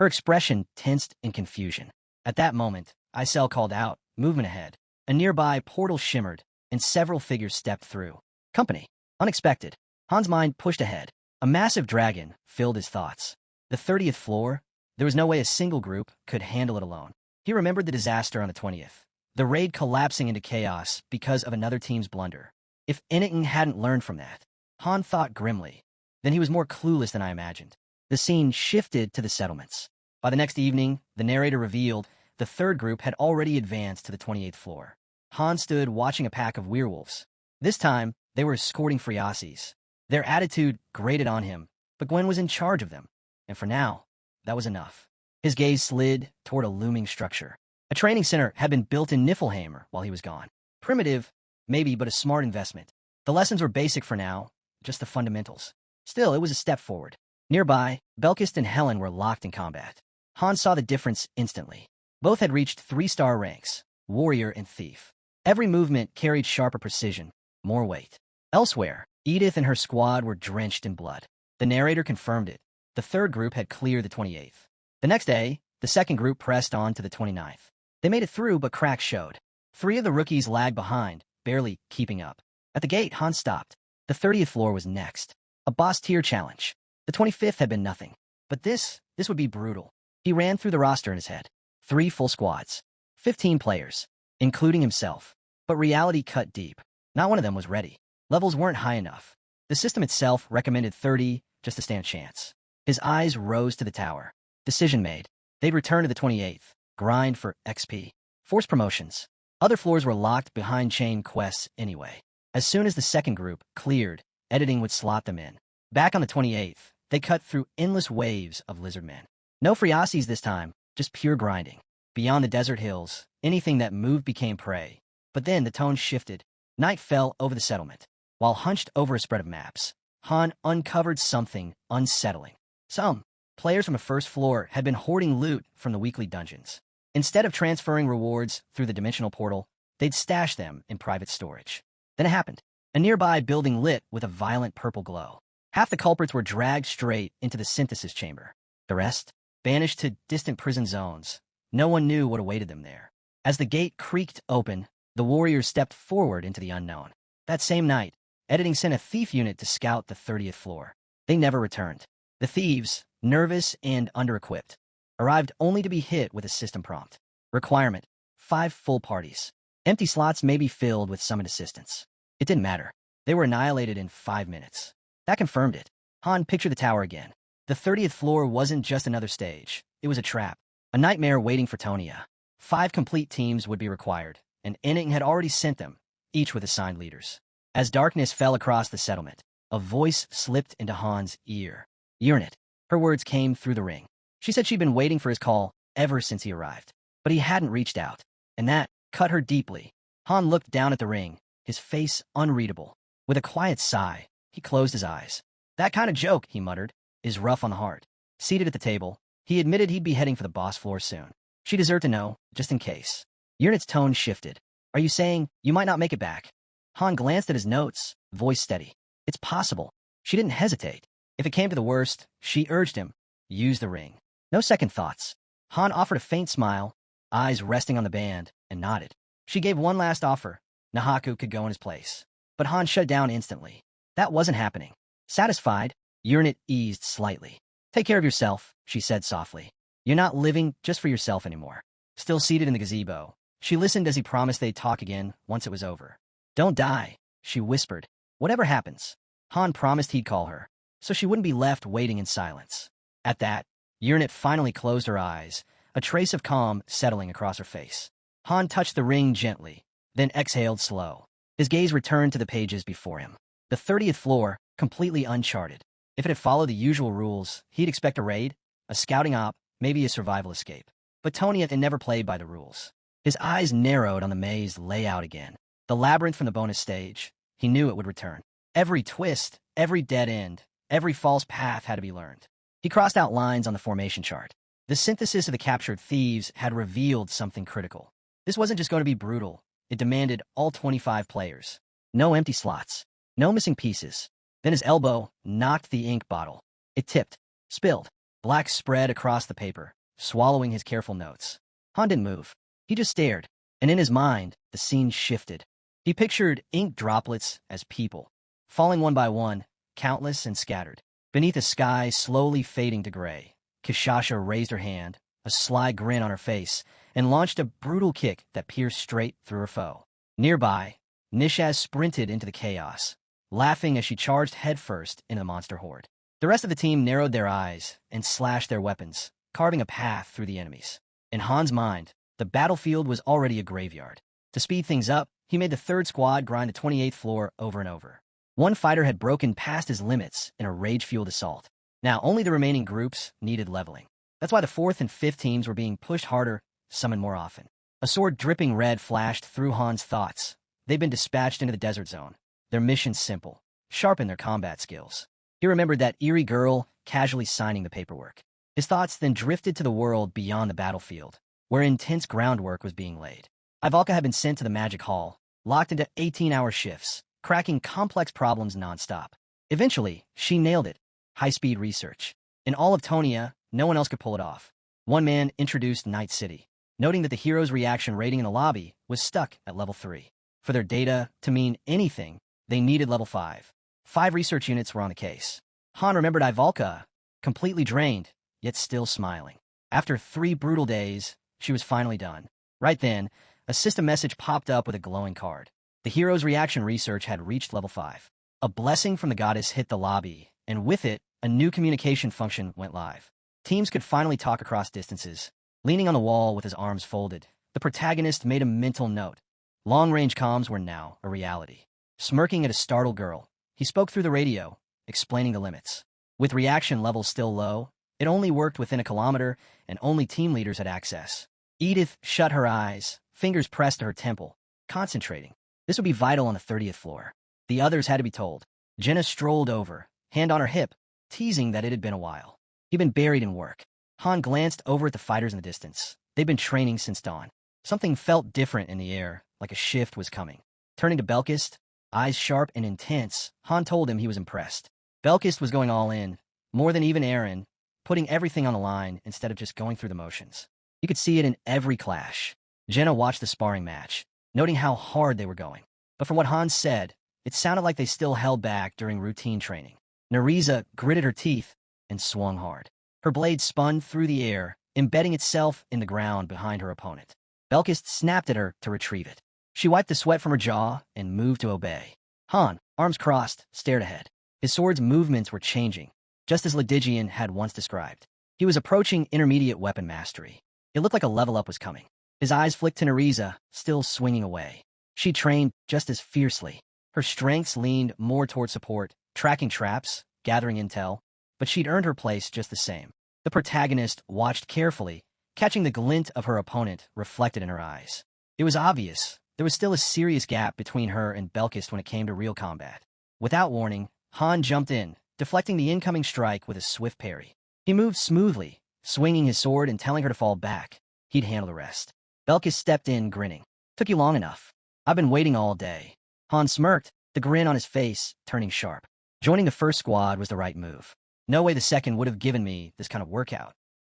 Her expression tensed in confusion. At that moment, Isel called out, movement ahead. A nearby portal shimmered, and several figures stepped through. Company. Unexpected. Han's mind pushed ahead. A massive dragon filled his thoughts. The 30th floor? There was no way a single group could handle it alone. He remembered the disaster on the 20th. The raid collapsing into chaos because of another team's blunder. If Initon hadn't learned from that, Han thought grimly. Then he was more clueless than I imagined. The scene shifted to the settlements. By the next evening, the narrator revealed the third group had already advanced to the 28th floor. Han stood watching a pack of werewolves. This time, they were escorting Friases. Their attitude grated on him, but Gwen was in charge of them. And for now, that was enough. His gaze slid toward a looming structure. A training center had been built in Niflheimer while he was gone. Primitive, maybe, but a smart investment. The lessons were basic for now, just the fundamentals. Still, it was a step forward. Nearby, Belkist and Helen were locked in combat. Han saw the difference instantly. Both had reached 3-star ranks, warrior and thief. Every movement carried sharper precision, more weight. Elsewhere, Edith and her squad were drenched in blood. The narrator confirmed it. The third group had cleared the 28th. The next day, the second group pressed on to the 29th. They made it through, but cracks showed. 3 of the rookies lagged behind, barely keeping up. At the gate, Han stopped. The 30th floor was next. A boss-tier challenge. The 25th had been nothing. But this would be brutal. He ran through the roster in his head. 3 full squads. 15 players, including himself. But reality cut deep. Not one of them was ready. Levels weren't high enough. The system itself recommended 30 just to stand a chance. His eyes rose to the tower. Decision made. They'd return to the 28th. Grind for XP. Force promotions. Other floors were locked behind chain quests anyway. As soon as the second group cleared, editing would slot them in. Back on the 28th, they cut through endless waves of lizard men. No Friases this time, just pure grinding. Beyond the desert hills, anything that moved became prey. But then the tone shifted. Night fell over the settlement. While hunched over a spread of maps, Han uncovered something unsettling. Some players from the first floor had been hoarding loot from the weekly dungeons. Instead of transferring rewards through the dimensional portal, they'd stash them in private storage. Then it happened. A nearby building lit with a violent purple glow. Half the culprits were dragged straight into the synthesis chamber. The rest, banished to distant prison zones. No one knew what awaited them there. As the gate creaked open, the warriors stepped forward into the unknown. That same night, editing sent a thief unit to scout the 30th floor. They never returned. The thieves, nervous and under-equipped, arrived only to be hit with a system prompt. Requirement: 5 full parties. Empty slots may be filled with summoned assistants. It didn't matter. They were annihilated in 5 minutes. That confirmed it. Han pictured the tower again. The 30th floor wasn't just another stage. It was a trap. A nightmare waiting for Tonia. 5 complete teams would be required, and Inning had already sent them, each with assigned leaders. As darkness fell across the settlement, a voice slipped into Han's ear. Urnit. Her words came through the ring. She said she'd been waiting for his call ever since he arrived. But he hadn't reached out, and that cut her deeply. Han looked down at the ring, his face unreadable. With a quiet sigh, he closed his eyes. That kind of joke, he muttered, is rough on the heart. Seated at the table, he admitted he'd be heading for the boss floor soon. She deserved to know, just in case. Urnit's tone shifted. Are you saying you might not make it back? Han glanced at his notes, voice steady. It's possible. She didn't hesitate. If it came to the worst, she urged him, use the ring. No second thoughts. Han offered a faint smile, eyes resting on the band, and nodded. She gave one last offer. Nahaku could go in his place. But Han shut down instantly. That wasn't happening. Satisfied, Urnit eased slightly. Take care of yourself, she said softly. You're not living just for yourself anymore. Still seated in the gazebo, she listened as he promised they'd talk again once it was over. Don't die, she whispered. Whatever happens. Han promised he'd call her, so she wouldn't be left waiting in silence. At that, Urnit finally closed her eyes, a trace of calm settling across her face. Han touched the ring gently, then exhaled slow. His gaze returned to the pages before him. The 30th floor, completely uncharted. If it had followed the usual rules, he'd expect a raid, a scouting op, maybe a survival escape. But Tonia had never played by the rules. His eyes narrowed on the maze layout again. The labyrinth from the bonus stage. He knew it would return. Every twist, every dead end, every false path had to be learned. He crossed out lines on the formation chart. The synthesis of the captured thieves had revealed something critical. This wasn't just going to be brutal. It demanded all 25 players. No empty slots. No missing pieces. Then his elbow knocked the ink bottle. It tipped, spilled. Black spread across the paper, swallowing his careful notes. Han didn't move. He just stared, and in his mind, the scene shifted. He pictured ink droplets as people, falling one by one, countless and scattered. Beneath a sky slowly fading to gray, Kishasha raised her hand, a sly grin on her face, and launched a brutal kick that pierced straight through her foe. Nearby, Nishaz sprinted into the chaos, laughing as she charged headfirst into the monster horde. The rest of the team narrowed their eyes and slashed their weapons, carving a path through the enemies. In Han's mind, the battlefield was already a graveyard. To speed things up, he made the third squad grind the 28th floor over and over. One fighter had broken past his limits in a rage-fueled assault. Now only the remaining groups needed leveling. That's why the 4th and 5th teams were being pushed harder, summoned more often. A sword dripping red flashed through Han's thoughts. They'd been dispatched into the desert zone. Their mission simple: sharpen their combat skills. He remembered that eerie girl casually signing the paperwork. His thoughts then drifted to the world beyond the battlefield, where intense groundwork was being laid. Ivalka had been sent to the magic hall, locked into 18-hour shifts, cracking complex problems nonstop. Eventually, she nailed it. High-speed research. In all of Tonia, no one else could pull it off. One man introduced Night City, noting that the hero's reaction rating in the lobby was stuck at level 3. For their data to mean anything, they needed level 5. 5 research units were on the case. Han remembered Ivalka, completely drained, yet still smiling. After 3 brutal days, she was finally done. Right then, a system message popped up with a glowing card. The hero's reaction research had reached level 5. A blessing from the goddess hit the lobby, and with it, a new communication function went live. Teams could finally talk across distances. Leaning on the wall with his arms folded, the protagonist made a mental note. Long-range comms were now a reality. Smirking at a startled girl, he spoke through the radio, explaining the limits. With reaction levels still low, it only worked within a kilometer, and only team leaders had access. Edith shut her eyes, fingers pressed to her temple, concentrating. This would be vital on the 30th floor. The others had to be told. Jenna strolled over, hand on her hip, teasing that it had been a while. He'd been buried in work. Han glanced over at the fighters in the distance. They'd been training since dawn. Something felt different in the air, like a shift was coming. Turning to Belkist, eyes sharp and intense, Han told him he was impressed. Belkist was going all in, more than even Aaron, putting everything on the line instead of just going through the motions. You could see it in every clash. Jenna watched the sparring match, noting how hard they were going. But from what Han said, it sounded like they still held back during routine training. Nariza gritted her teeth and swung hard. Her blade spun through the air, embedding itself in the ground behind her opponent. Belkist snapped at her to retrieve it. She wiped the sweat from her jaw and moved to obey. Han, arms crossed, stared ahead. His sword's movements were changing, just as Lydigian had once described. He was approaching intermediate weapon mastery. It looked like a level up was coming. His eyes flicked to Nariza, still swinging away. She trained just as fiercely. Her strengths leaned more toward support, tracking traps, gathering intel, but she'd earned her place just the same. The protagonist watched carefully, catching the glint of her opponent reflected in her eyes. It was obvious there was still a serious gap between her and Belkist when it came to real combat. Without warning, Han jumped in, deflecting the incoming strike with a swift parry. He moved smoothly, swinging his sword and telling her to fall back. He'd handle the rest. Belkist stepped in, grinning. "Took you long enough. I've been waiting all day." Han smirked, the grin on his face turning sharp. Joining the first squad was the right move. No way the second would have given me this kind of workout.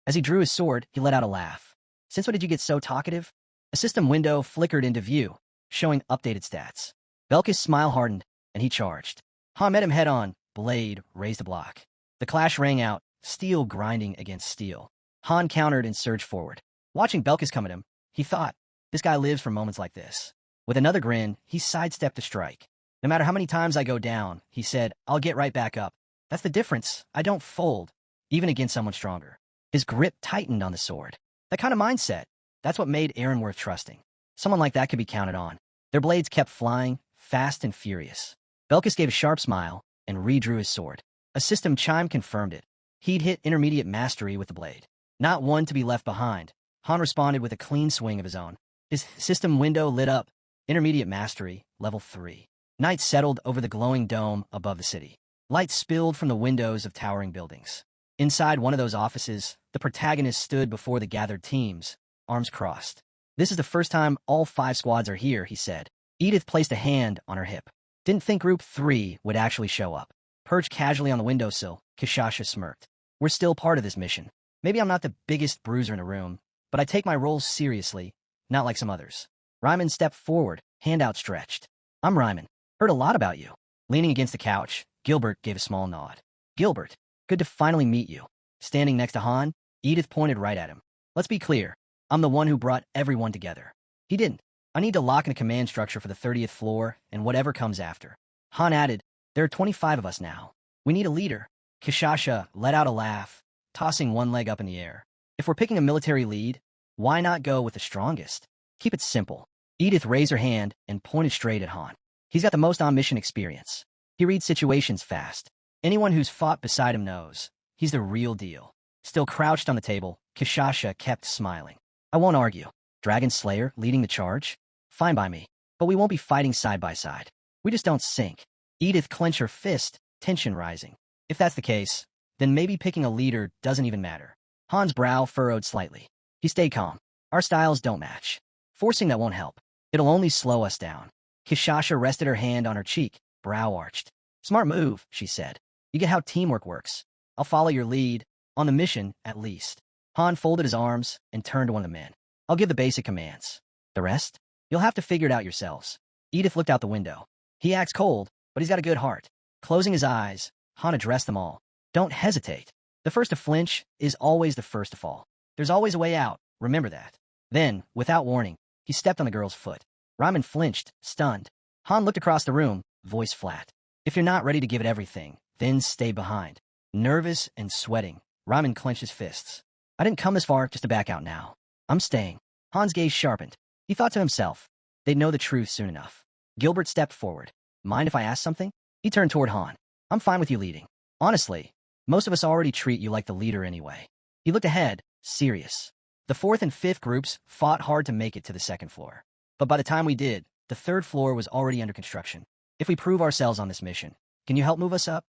As he drew his sword, he let out a laugh. "Since when did you get so talkative?" A system window flickered into view, showing updated stats. Belkist's smile hardened, and he charged. Han met him head-on, blade raised to block. The clash rang out, steel grinding against steel. Han countered and surged forward. Watching Belkist come at him, he thought, this guy lives for moments like this. With another grin, he sidestepped the strike. "No matter how many times I go down," he said, "I'll get right back up. That's the difference. I don't fold, even against someone stronger." His grip tightened on the sword. That kind of mindset, that's what made Aaron worth trusting. Someone like that could be counted on. Their blades kept flying, fast and furious. Belkist gave a sharp smile and redrew his sword. A system chime confirmed it. He'd hit intermediate mastery with the blade. Not one to be left behind. Han responded with a clean swing of his own. His system window lit up. Intermediate mastery, level 3. Night settled over the glowing dome above the city. Light spilled from the windows of towering buildings. Inside one of those offices, the protagonist stood before the gathered teams, arms crossed. "This is the first time all 5 squads are here," he said. Edith placed a hand on her hip. "Didn't think Group 3 would actually show up." Perched casually on the windowsill, Kishasha smirked. We're still part of this mission. Maybe I'm not the biggest bruiser in the room, but I take my roles seriously, not like some others. Ryman stepped forward, hand outstretched. I'm Ryman. Heard a lot about you. Leaning against the couch, Gilbert gave a small nod. Gilbert, good to finally meet you. Standing next to Han, Edith pointed right at him. Let's be clear. I'm the one who brought everyone together. He didn't. I need to lock in a command structure for the 30th floor and whatever comes after. Han added, there are 25 of us now. We need a leader. Kishasha let out a laugh, tossing one leg up in the air. If we're picking a military lead, why not go with the strongest? Keep it simple. Edith raised her hand and pointed straight at Han. He's got the most on-mission experience. He reads situations fast. Anyone who's fought beside him knows. He's the real deal. Still crouched on the table, Kishasha kept smiling. I won't argue. Dragon Slayer leading the charge? Fine by me. But we won't be fighting side by side. We just don't sync. Edith clenched her fist, tension rising. If that's the case, then maybe picking a leader doesn't even matter. Han's brow furrowed slightly. He stayed calm. Our styles don't match. Forcing that won't help. It'll only slow us down. Kishasha rested her hand on her cheek, brow arched. Smart move, she said. You get how teamwork works. I'll follow your lead, on the mission, at least. Han folded his arms and turned to one of the men. I'll give the basic commands. The rest? You'll have to figure it out yourselves. Edith looked out the window. He acts cold, but he's got a good heart. Closing his eyes, Han addressed them all. Don't hesitate. The first to flinch is always the first to fall. There's always a way out, remember that. Then, without warning, he stepped on the girl's foot. Ryman flinched, stunned. Han looked across the room, voice flat. If you're not ready to give it everything, then stay behind. Nervous and sweating, Ryman clenched his fists. I didn't come this far just to back out now. I'm staying. Han's gaze sharpened. He thought to himself, they'd know the truth soon enough. Gilbert stepped forward. Mind if I ask something? He turned toward Han. I'm fine with you leading. Honestly, most of us already treat you like the leader anyway. He looked ahead, serious. The 4th and 5th groups fought hard to make it to the 2nd floor. But by the time we did, the 3rd floor was already under construction. If we prove ourselves on this mission, can you help move us up?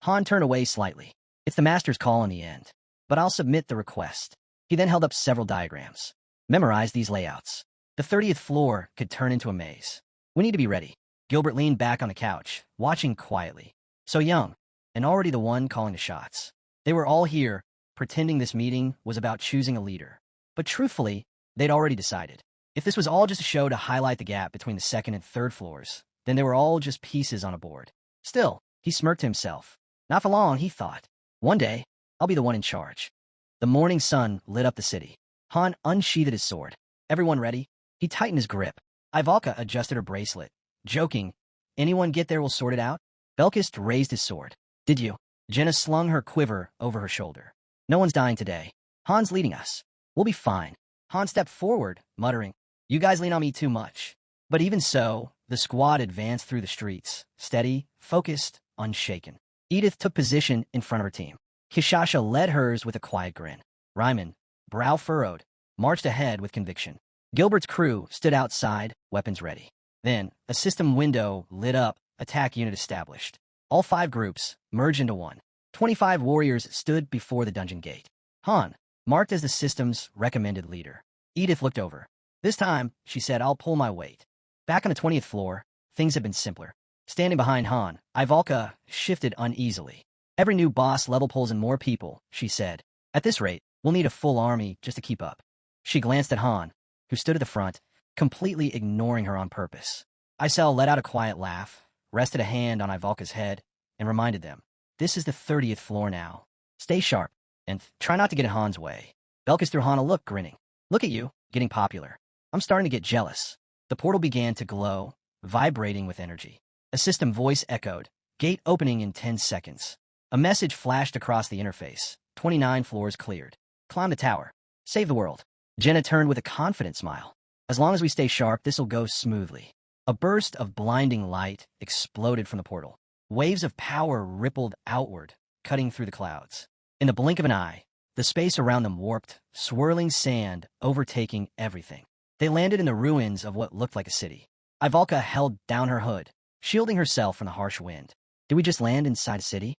Han turned away slightly. It's the master's call in the end. But I'll submit the request. He then held up several diagrams. Memorize these layouts. The 30th floor could turn into a maze. We need to be ready. Gilbert leaned back on the couch, watching quietly. So young, and already the one calling the shots. They were all here, pretending this meeting was about choosing a leader. But truthfully, they'd already decided. If this was all just a show to highlight the gap between the 2nd and 3rd floors, then they were all just pieces on a board. Still, he smirked to himself. Not for long, he thought. One day, I'll be the one in charge. The morning sun lit up the city. Han unsheathed his sword. Everyone ready? He tightened his grip. Ivalka adjusted her bracelet, joking. Anyone get there, we'll sort it out? Belkist raised his sword. Did you? Jenna slung her quiver over her shoulder. No one's dying today. Han's leading us. We'll be fine. Han stepped forward, muttering, you guys lean on me too much. But even so, the squad advanced through the streets, steady, focused, unshaken. Edith took position in front of her team. Kishasha led hers with a quiet grin. Ryman, brow furrowed, marched ahead with conviction. Gilbert's crew stood outside, weapons ready. Then, a system window lit up, attack unit established. All 5 groups merged into one. 25 warriors stood before the dungeon gate. Han, marked as the system's recommended leader. Edith looked over. This time, she said, I'll pull my weight. Back on the 20th floor, things had been simpler. Standing behind Han, Ivalka shifted uneasily. Every new boss level pulls in more people, she said. At this rate, we'll need a full army just to keep up. She glanced at Han, who stood at the front, completely ignoring her on purpose. Isel let out a quiet laugh, rested a hand on Ivalka's head, and reminded them, this is the 30th floor now. Stay sharp, and try not to get in Han's way. Belkis threw Han a look, grinning. Look at you, getting popular. I'm starting to get jealous. The portal began to glow, vibrating with energy. A system voice echoed, gate opening in 10 seconds. A message flashed across the interface. 29 floors cleared. Climb the tower. Save the world. Jenna turned with a confident smile. As long as we stay sharp, this'll go smoothly. A burst of blinding light exploded from the portal. Waves of power rippled outward, cutting through the clouds. In the blink of an eye, the space around them warped, swirling sand, overtaking everything. They landed in the ruins of what looked like a city. Ivalka held down her hood, shielding herself from the harsh wind. Did we just land inside a city?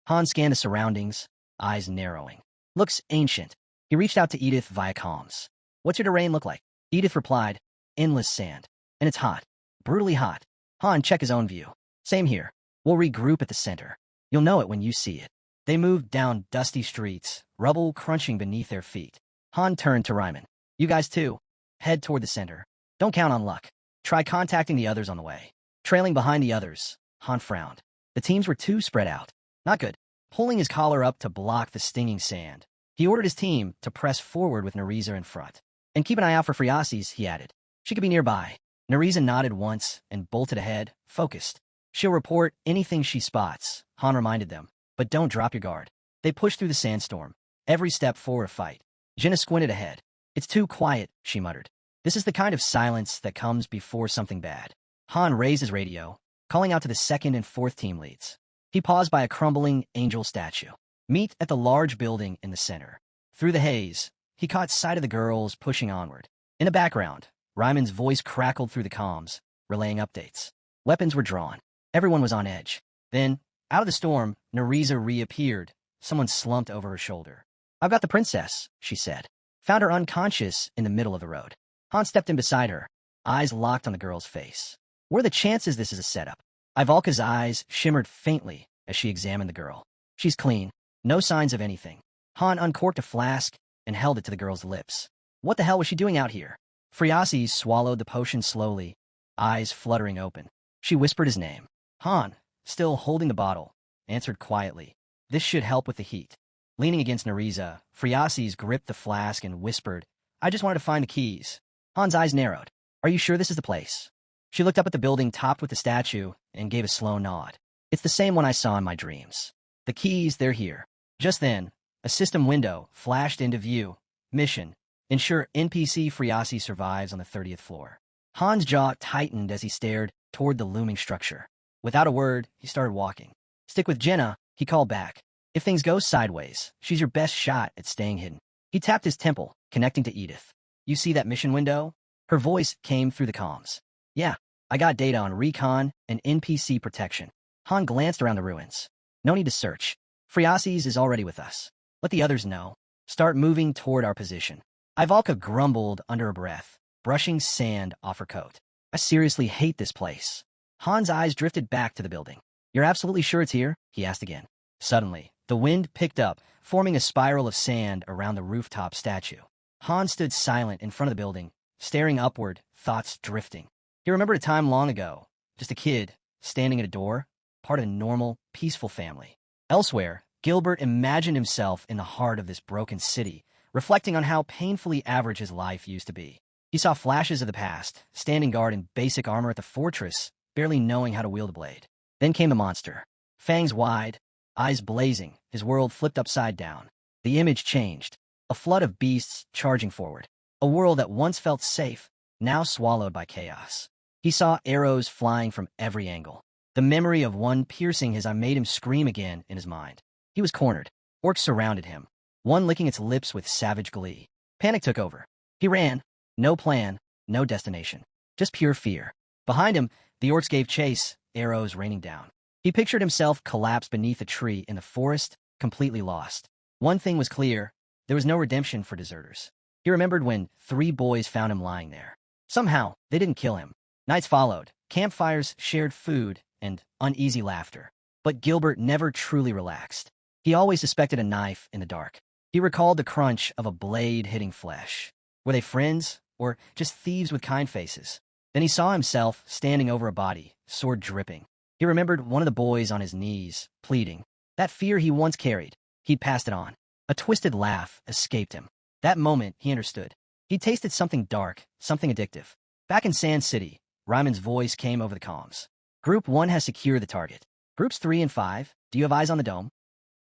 Han scanned the surroundings, eyes narrowing. Looks ancient. He reached out to Edith via comms. What's your terrain look like? Edith replied, endless sand. And it's hot. Brutally hot. Han checked his own view. Same here. We'll regroup at the center. You'll know it when you see it. They moved down dusty streets, rubble crunching beneath their feet. Han turned to Ryman. You guys too. Head toward the center. Don't count on luck. Try contacting the others on the way. Trailing behind the others, Han frowned. The teams were too spread out. Not good. Pulling his collar up to block the stinging sand, he ordered his team to press forward with Nereza in front. And keep an eye out for Friasis, he added. She could be nearby. Nereza nodded once and bolted ahead, focused. She'll report anything she spots, Han reminded them. But don't drop your guard. They pushed through the sandstorm. Every step forward a fight. Jenna squinted ahead. It's too quiet, she muttered. This is the kind of silence that comes before something bad. Han raised his radio, calling out to the second and fourth team leads. He paused by a crumbling angel statue. Meet at the large building in the center. Through the haze, he caught sight of the girls pushing onward. In the background, Ryman's voice crackled through the comms, relaying updates. Weapons were drawn. Everyone was on edge. Then, out of the storm, Nereza reappeared. Someone slumped over her shoulder. I've got the princess, she said. Found her unconscious in the middle of the road. Han stepped in beside her, eyes locked on the girl's face. What are the chances this is a setup? Ivalka's eyes shimmered faintly as she examined the girl. She's clean. No signs of anything. Han uncorked a flask and held it to the girl's lips. What the hell was she doing out here? Friasis swallowed the potion slowly, eyes fluttering open. She whispered his name. Han, still holding the bottle, answered quietly. This should help with the heat. Leaning against Nereza, Friasis gripped the flask and whispered, I just wanted to find the keys. Han's eyes narrowed. Are you sure this is the place? She looked up at the building topped with the statue and gave a slow nod. It's the same one I saw in my dreams. The keys, they're here. Just then, a system window flashed into view. Mission. Ensure NPC Friasi survives on the 30th floor. Han's jaw tightened as he stared toward the looming structure. Without a word, he started walking. Stick with Jenna, he called back. If things go sideways, she's your best shot at staying hidden. He tapped his temple, connecting to Edith. You see that mission window? Her voice came through the comms. Yeah, I got data on recon and NPC protection. Han glanced around the ruins. No need to search. Friasis is already with us. Let the others know. Start moving toward our position. Ivalka grumbled under her breath, brushing sand off her coat. I seriously hate this place. Han's eyes drifted back to the building. You're absolutely sure it's here? He asked again. Suddenly, the wind picked up, forming a spiral of sand around the rooftop statue. Han stood silent in front of the building, staring upward, thoughts drifting. He remembered a time long ago, just a kid, standing at a door, part of a normal, peaceful family. Elsewhere, Gilbert imagined himself in the heart of this broken city, reflecting on how painfully average his life used to be. He saw flashes of the past, standing guard in basic armor at the fortress, barely knowing how to wield a blade. Then came the monster. Fangs wide, eyes blazing, his world flipped upside down. The image changed. A flood of beasts charging forward. A world that once felt safe, now swallowed by chaos. He saw arrows flying from every angle. The memory of one piercing his eye made him scream again in his mind. He was cornered. Orcs surrounded him, one licking its lips with savage glee. Panic took over. He ran. No plan, no destination. Just pure fear. Behind him, the orcs gave chase, arrows raining down. He pictured himself collapsed beneath a tree in the forest, completely lost. One thing was clear. There was no redemption for deserters. He remembered when 3 boys found him lying there. Somehow, they didn't kill him. Nights followed, campfires, shared food, and uneasy laughter. But Gilbert never truly relaxed. He always suspected a knife in the dark. He recalled the crunch of a blade hitting flesh. Were they friends, or just thieves with kind faces? Then he saw himself standing over a body, sword dripping. He remembered one of the boys on his knees, pleading. That fear he once carried, he'd passed it on. A twisted laugh escaped him. That moment, he understood. He tasted something dark, something addictive. Back in Sand City, Ryman's voice came over the comms. Group 1 has secured the target. Groups 3 and 5, do you have eyes on the dome?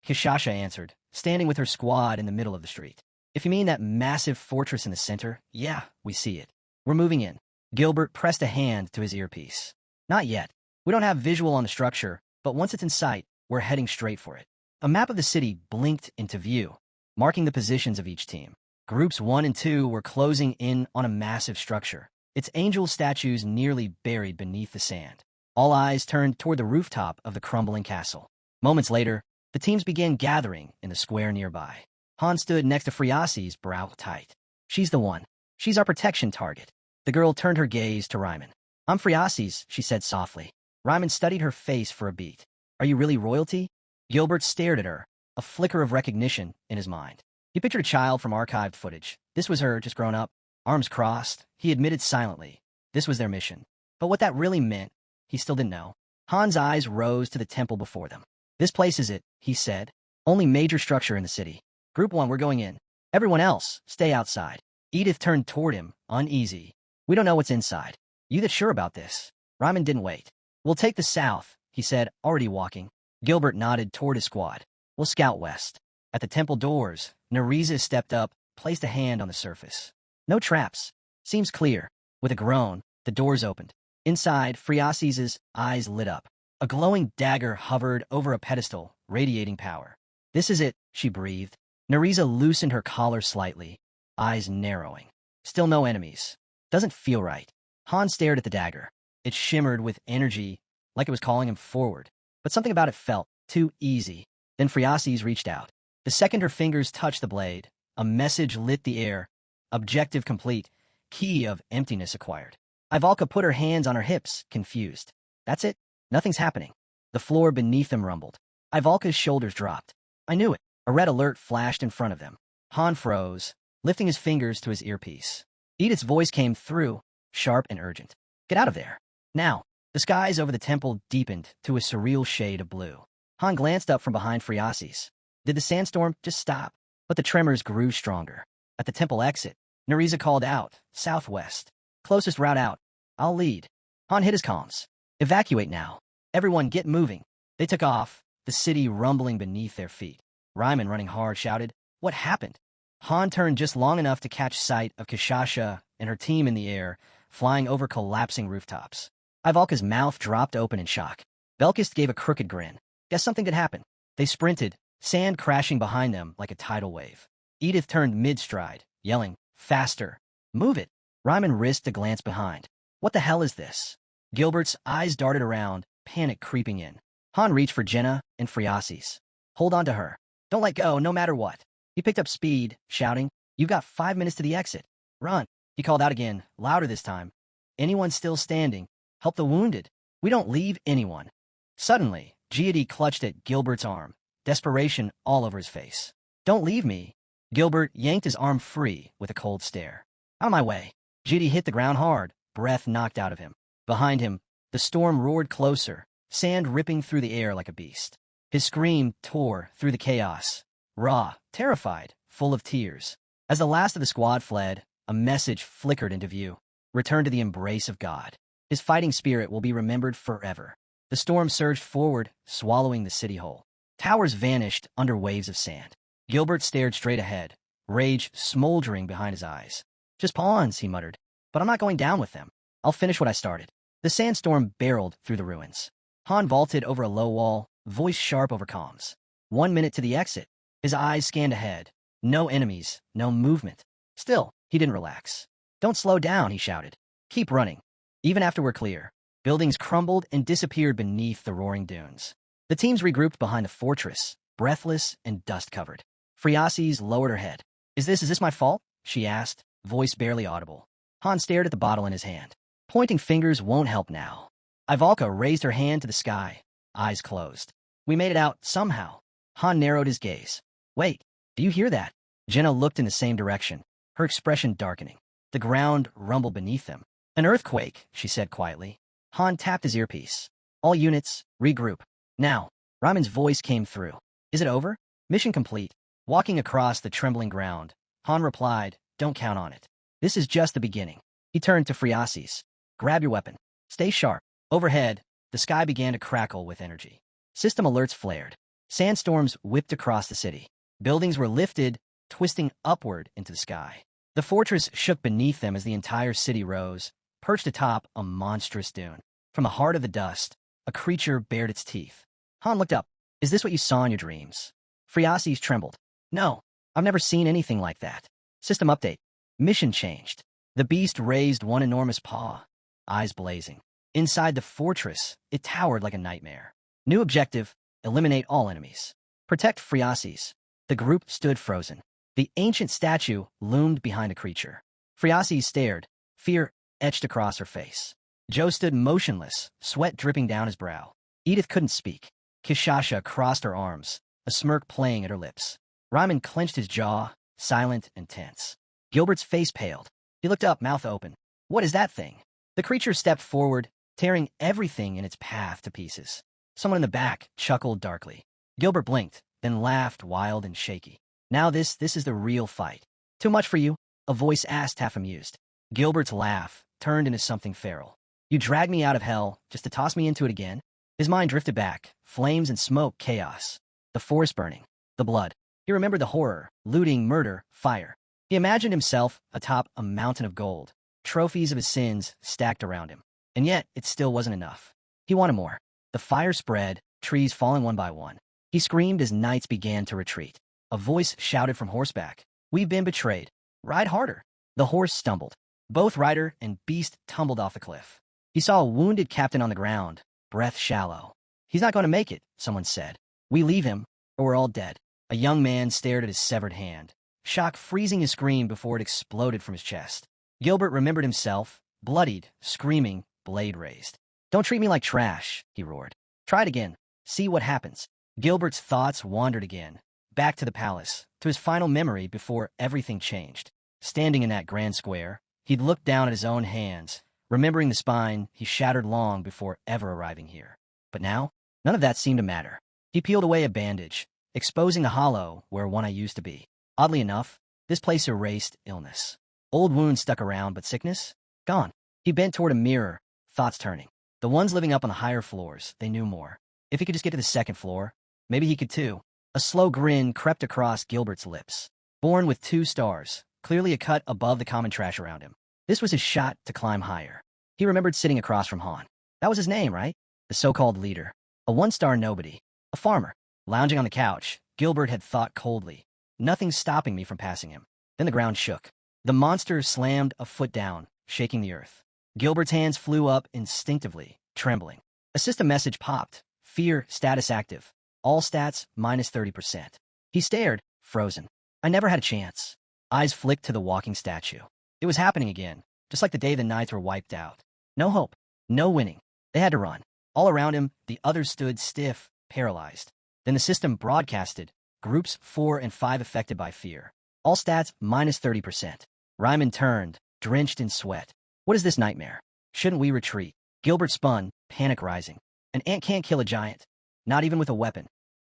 Kishasha answered, standing with her squad in the middle of the street. If you mean that massive fortress in the center, yeah, we see it. We're moving in. Gilbert pressed a hand to his earpiece. Not yet. We don't have visual on the structure, but once it's in sight, we're heading straight for it. A map of the city blinked into view, marking the positions of each team. Groups 1 and 2 were closing in on a massive structure, its angel statues nearly buried beneath the sand. All eyes turned toward the rooftop of the crumbling castle. Moments later, the teams began gathering in the square nearby. Han stood next to Friasi's, brow tight. She's the one. She's our protection target. The girl turned her gaze to Ryman. I'm Friasi's, she said softly. Ryman studied her face for a beat. Are you really royalty? Gilbert stared at her, a flicker of recognition in his mind. He pictured a child from archived footage. This was her, just grown up, arms crossed. He admitted silently. This was their mission. But what that really meant, he still didn't know. Han's eyes rose to the temple before them. This place is it, he said. Only major structure in the city. Group 1, we're going in. Everyone else, stay outside. Edith turned toward him, uneasy. We don't know what's inside. You that sure about this? Ryman didn't wait. We'll take the south, he said, already walking. Gilbert nodded toward his squad. We'll scout west. At the temple doors, Nereza stepped up, placed a hand on the surface. No traps. Seems clear. With a groan, the doors opened. Inside, Friasis's eyes lit up. A glowing dagger hovered over a pedestal, radiating power. This is it, she breathed. Nereza loosened her collar slightly, eyes narrowing. Still no enemies. Doesn't feel right. Han stared at the dagger. It shimmered with energy, like it was calling him forward. But something about it felt too easy. Then Friasis reached out. The second her fingers touched the blade, a message lit the air. Objective complete. Key of emptiness acquired. Ivalka put her hands on her hips, confused. That's it? Nothing's happening. The floor beneath them rumbled. Ivalka's shoulders dropped. I knew it. A red alert flashed in front of them. Han froze, lifting his fingers to his earpiece. Edith's voice came through, sharp and urgent. Get out of there. Now. The skies over the temple deepened to a surreal shade of blue. Han glanced up from behind Friasis. Did the sandstorm just stop? But the tremors grew stronger. At the temple exit, Nereza called out, southwest. Closest route out. I'll lead. Han hit his comms. Evacuate now. Everyone get moving. They took off, the city rumbling beneath their feet. Ryman, running hard, shouted, What happened? Han turned just long enough to catch sight of Kishasha and her team in the air, flying over collapsing rooftops. Ivalka's mouth dropped open in shock. Belkist gave a crooked grin. Guess something did happen. They sprinted, sand crashing behind them like a tidal wave. Edith turned mid-stride, yelling, Faster! Move it! Ryman risked a glance behind. What the hell is this? Gilbert's eyes darted around, panic creeping in. Han reached for Jenna and Friasis. Hold on to her. Don't let go, no matter what. He picked up speed, shouting, You've got 5 minutes to the exit. Run. He called out again, louder this time. Anyone still standing? Help the wounded. We don't leave anyone. Suddenly, Giadi clutched at Gilbert's arm, desperation all over his face. Don't leave me. Gilbert yanked his arm free with a cold stare. Out of my way. Giadi hit the ground hard, breath knocked out of him. Behind him, the storm roared closer, sand ripping through the air like a beast. His scream tore through the chaos, raw, terrified, full of tears. As the last of the squad fled, a message flickered into view. Return to the embrace of God. His fighting spirit will be remembered forever. The storm surged forward, swallowing the city whole. Towers vanished under waves of sand. Gilbert stared straight ahead, rage smoldering behind his eyes. Just pawns, he muttered. But I'm not going down with them. I'll finish what I started. The sandstorm barreled through the ruins. Han vaulted over a low wall, voice sharp over comms. 1 minute to the exit. His eyes scanned ahead. No enemies, no movement. Still, he didn't relax. Don't slow down, he shouted. Keep running. Even after we're clear, buildings crumbled and disappeared beneath the roaring dunes. The teams regrouped behind the fortress, breathless and dust-covered. Friasis lowered her head. Is this my fault? She asked, voice barely audible. Han stared at the bottle in his hand. Pointing fingers won't help now. Ivalka raised her hand to the sky, eyes closed. We made it out, somehow. Han narrowed his gaze. Wait, do you hear that? Jenna looked in the same direction, her expression darkening. The ground rumbled beneath them. An earthquake, she said quietly. Han tapped his earpiece. All units, regroup. Now. Ryman's voice came through. Is it over? Mission complete. Walking across the trembling ground, Han replied, Don't count on it. This is just the beginning. He turned to Friasis. Grab your weapon. Stay sharp. Overhead, the sky began to crackle with energy. System alerts flared. Sandstorms whipped across the city. Buildings were lifted, twisting upward into the sky. The fortress shook beneath them as the entire city rose, perched atop a monstrous dune. From the heart of the dust, a creature bared its teeth. Han looked up. Is this what you saw in your dreams? Friasis trembled. No, I've never seen anything like that. System update. Mission changed. The beast raised one enormous paw, eyes blazing. Inside the fortress, it towered like a nightmare. New objective, eliminate all enemies. Protect Friasis. The group stood frozen. The ancient statue loomed behind a creature. Friasis stared, fear etched across her face. Joe stood motionless, sweat dripping down his brow. Edith couldn't speak. Kishasha crossed her arms, a smirk playing at her lips. Ryman clenched his jaw, silent and tense. Gilbert's face paled. He looked up, mouth open. What is that thing? The creature stepped forward, tearing everything in its path to pieces. Someone in the back chuckled darkly. Gilbert blinked, then laughed, wild and shaky. Now this is the real fight. Too much for you? A voice asked, half amused. Gilbert's laugh turned into something feral. You dragged me out of hell just to toss me into it again? His mind drifted back, flames and smoke, chaos. The forest burning, the blood. He remembered the horror, looting, murder, fire. He imagined himself atop a mountain of gold, trophies of his sins stacked around him. And yet, it still wasn't enough. He wanted more. The fire spread, trees falling one by one. He screamed as knights began to retreat. A voice shouted from horseback. We've been betrayed. Ride harder. The horse stumbled. Both rider and beast tumbled off the cliff. He saw a wounded captain on the ground, breath shallow. He's not going to make it, someone said. We leave him, or we're all dead. A young man stared at his severed hand, shock freezing his scream before it exploded from his chest. Gilbert remembered himself, bloodied, screaming, blade raised. Don't treat me like trash, he roared. Try it again. See what happens. Gilbert's thoughts wandered again, back to the palace, to his final memory before everything changed. Standing in that grand square, he'd looked down at his own hands, remembering the spine he shattered long before ever arriving here. But now, none of that seemed to matter. He peeled away a bandage, exposing the hollow where one eye used to be. Oddly enough, this place erased illness. Old wounds stuck around, but sickness? Gone. He bent toward a mirror, thoughts turning. The ones living up on the higher floors, they knew more. If he could just get to the second floor, maybe he could too. A slow grin crept across Gilbert's lips. Born with 2 stars, clearly a cut above the common trash around him. This was his shot to climb higher. He remembered sitting across from Han. That was his name, right? The so-called leader. A 1-star nobody. A farmer. Lounging on the couch, Gilbert had thought coldly. Nothing's stopping me from passing him. Then the ground shook. The monster slammed a foot down, shaking the earth. Gilbert's hands flew up instinctively, trembling. A system message popped. Fear status active. All stats minus 30%. He stared, frozen. I never had a chance. Eyes flicked to the walking statue. It was happening again, just like the day the Knights were wiped out. No hope. No winning. They had to run. All around him, the others stood stiff, paralyzed. Then the system broadcasted, groups 4 and 5 affected by fear. All stats minus 30%. Ryman turned, drenched in sweat. What is this nightmare? Shouldn't we retreat? Gilbert spun, panic rising. An ant can't kill a giant. Not even with a weapon.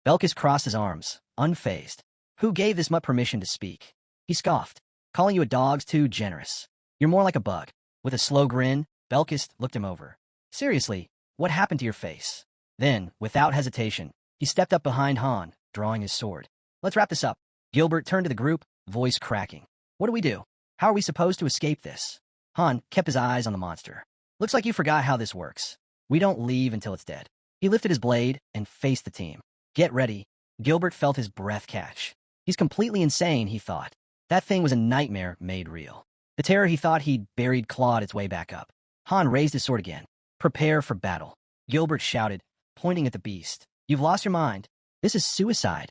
Belkis crossed his arms, unfazed. Who gave this mutt permission to speak? He scoffed. Calling you a dog's too generous. You're more like a bug. With a slow grin, Belkis looked him over. Seriously, what happened to your face? Then, without hesitation, he stepped up behind Han, drawing his sword. Let's wrap this up. Gilbert turned to the group, voice cracking. What do we do? How are we supposed to escape this? Han kept his eyes on the monster. Looks like you forgot how this works. We don't leave until it's dead. He lifted his blade and faced the team. Get ready. Gilbert felt his breath catch. He's completely insane, he thought. That thing was a nightmare made real. The terror he thought he'd buried clawed its way back up. Han raised his sword again. Prepare for battle. Gilbert shouted, pointing at the beast. You've lost your mind. This is suicide.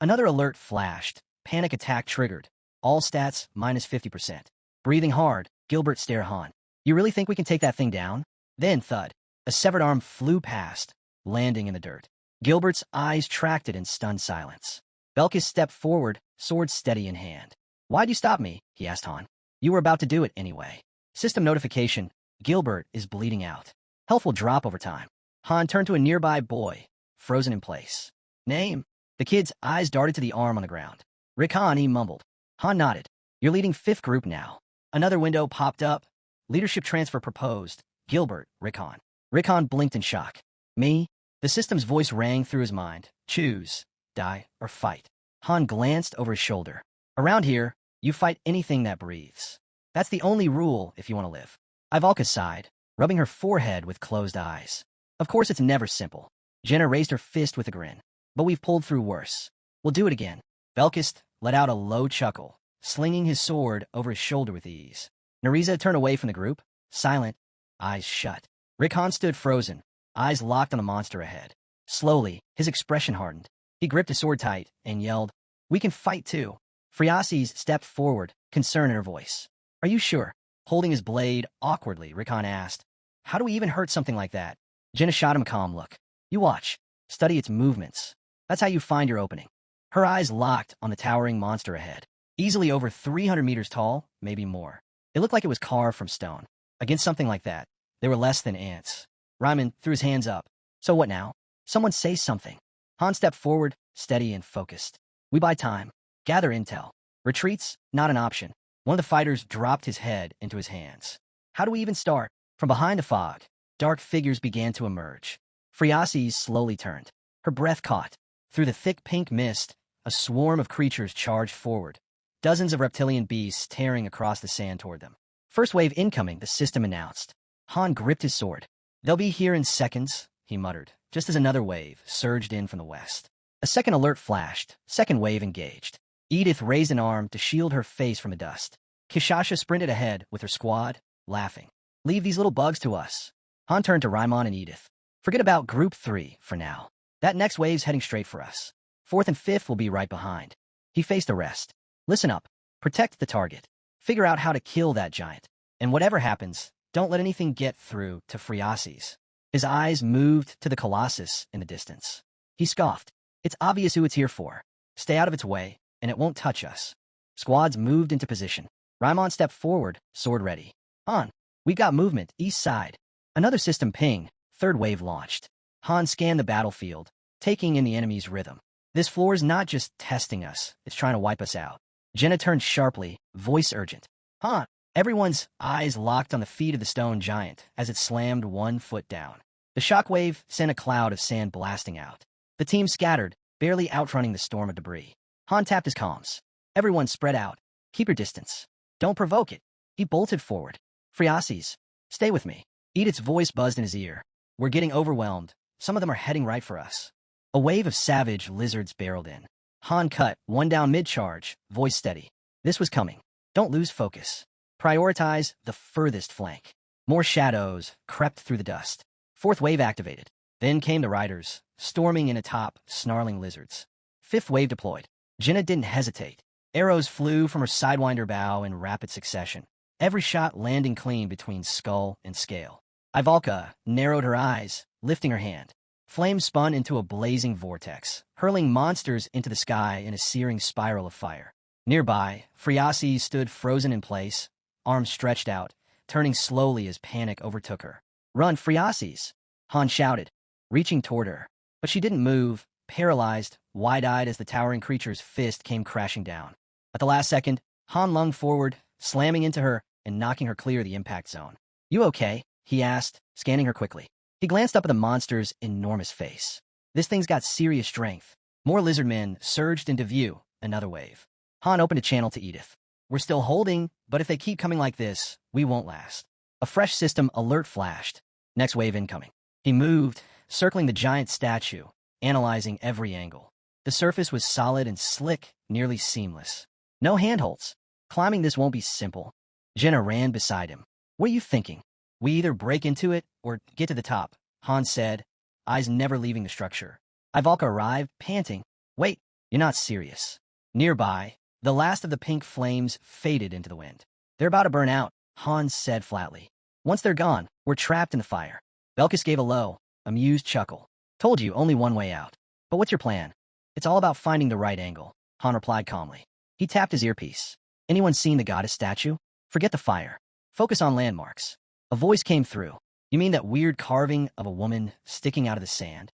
Another alert flashed. Panic attack triggered. All stats minus 50%. Breathing hard, Gilbert stared Han. You really think we can take that thing down? Then, thud. A severed arm flew past, landing in the dirt. Gilbert's eyes tracked it in stunned silence. Belkis stepped forward, sword steady in hand. Why'd you stop me? He asked Han. You were about to do it anyway. System notification. Gilbert is bleeding out. Health will drop over time. Han turned to a nearby boy, frozen in place. Name? The kid's eyes darted to the arm on the ground. Rick Han, he mumbled. Han nodded. You're leading 5th group now. Another window popped up. Leadership transfer proposed. Gilbert, Rick Han. Rick Han blinked in shock. Me? The system's voice rang through his mind. Choose, die, or fight. Han glanced over his shoulder. Around here, you fight anything that breathes. That's the only rule if you want to live. Ivalka sighed, rubbing her forehead with closed eyes. Of course it's never simple. Jenna raised her fist with a grin. But we've pulled through worse. We'll do it again. Belkis let out a low chuckle, slinging his sword over his shoulder with ease. Nariza turned away from the group, silent, eyes shut. Rick Han stood frozen, eyes locked on the monster ahead. Slowly, his expression hardened. He gripped his sword tight and yelled, We can fight too. Friasis stepped forward, concern in her voice. Are you sure? Holding his blade awkwardly, Rick Han asked. How do we even hurt something like that? Jenna shot him a calm look. You watch. Study its movements. That's how you find your opening. Her eyes locked on the towering monster ahead, easily over 300 meters tall, maybe more. It looked like it was carved from stone. Against something like that, they were less than ants. Ryman threw his hands up. So what now? Someone say something. Han stepped forward, steady and focused. We buy time. Gather intel. Retreats, not an option. One of the fighters dropped his head into his hands. How do we even start? From behind the fog, dark figures began to emerge. Friasis slowly turned. Her breath caught. Through the thick pink mist, a swarm of creatures charged forward. Dozens of reptilian beasts tearing across the sand toward them. First wave incoming, the system announced. Han gripped his sword. They'll be here in seconds, he muttered, just as another wave surged in from the west. A second alert flashed. Second wave engaged. Edith raised an arm to shield her face from the dust. Kishasha sprinted ahead with her squad, laughing. Leave these little bugs to us. Han turned to Raimon and Edith. Forget about Group 3 for now. That next wave's heading straight for us. Fourth and fifth will be right behind. He faced the rest. Listen up. Protect the target. Figure out how to kill that giant. And whatever happens, don't let anything get through to Friasis. His eyes moved to the Colossus in the distance. He scoffed. It's obvious who it's here for. Stay out of its way, and it won't touch us. Squads moved into position. Raimon stepped forward, sword ready. Han, we've got movement, east side. Another system ping, third wave launched. Han scanned the battlefield, taking in the enemy's rhythm. This floor is not just testing us, it's trying to wipe us out. Jenna turned sharply, voice urgent. Han! Everyone's eyes locked on the feet of the stone giant as it slammed 1 foot down. The shockwave sent a cloud of sand blasting out. The team scattered, barely outrunning the storm of debris. Han tapped his comms. Everyone spread out. Keep your distance. Don't provoke it. He bolted forward. Friasis, stay with me. Edith's voice buzzed in his ear. We're getting overwhelmed. Some of them are heading right for us. A wave of savage lizards barreled in. Han cut, one down mid-charge, voice steady. This was coming. Don't lose focus. Prioritize the furthest flank. More shadows crept through the dust. Fourth wave activated. Then came the riders, storming in atop snarling lizards. Fifth wave deployed. Jenna didn't hesitate. Arrows flew from her sidewinder bow in rapid succession, every shot landing clean between skull and scale. Ivalka narrowed her eyes, lifting her hand. Flame spun into a blazing vortex, hurling monsters into the sky in a searing spiral of fire. Nearby, Friasis stood frozen in place, arms stretched out, turning slowly as panic overtook her. Run, Friasis! Han shouted, reaching toward her. But she didn't move, paralyzed, wide-eyed as the towering creature's fist came crashing down. At the last second, Han lunged forward, slamming into her and knocking her clear of the impact zone. You okay? He asked, scanning her quickly. He glanced up at the monster's enormous face. This thing's got serious strength. More lizard men surged into view, another wave. Han opened a channel to Edith. We're still holding, but if they keep coming like this, we won't last. A fresh system alert flashed. Next wave incoming. He moved, circling the giant statue, analyzing every angle. The surface was solid and slick, nearly seamless. No handholds. Climbing this won't be simple. Jenna ran beside him. What are you thinking? We either break into it or get to the top, Han said, eyes never leaving the structure. Ivalka arrived, panting. Wait, you're not serious. Nearby, the last of the pink flames faded into the wind. They're about to burn out, Han said flatly. Once they're gone, we're trapped in the fire. Belkis gave a low, amused chuckle. Told you, only one way out. But what's your plan? It's all about finding the right angle, Han replied calmly. He tapped his earpiece. Anyone seen the goddess statue? Forget the fire. Focus on landmarks. A voice came through. You mean that weird carving of a woman sticking out of the sand?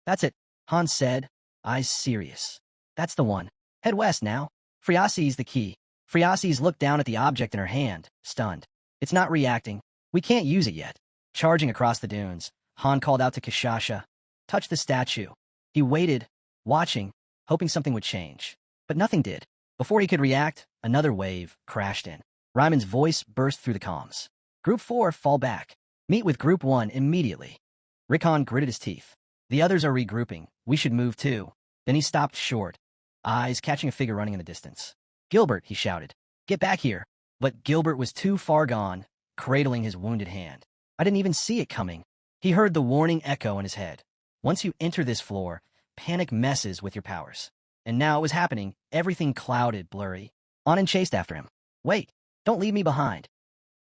That's it, Han said, eyes serious. That's the one. Head west now. Friasis the key. Friasis looked down at the object in her hand, stunned. It's not reacting. We can't use it yet. Charging across the dunes, Han called out to Kishasha. Touch the statue. He waited, watching, hoping something would change. But nothing did. Before he could react, another wave crashed in. Ryman's voice burst through the comms. Group 4, fall back. Meet with Group 1 immediately. Rickon gritted his teeth. The others are regrouping. We should move too. Then he stopped short, eyes catching a figure running in the distance. Gilbert, he shouted. Get back here. But Gilbert was too far gone, cradling his wounded hand. I didn't even see it coming. He heard the warning echo in his head. Once you enter this floor, panic messes with your powers. And now it was happening, everything clouded, blurry. On and chased after him. Wait, don't leave me behind.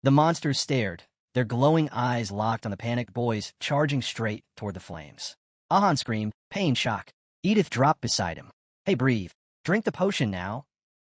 The monsters stared, their glowing eyes locked on the panicked boys charging straight toward the flames. Ahan screamed, pain shock. Edith dropped beside him. Hey, breathe. Drink the potion now.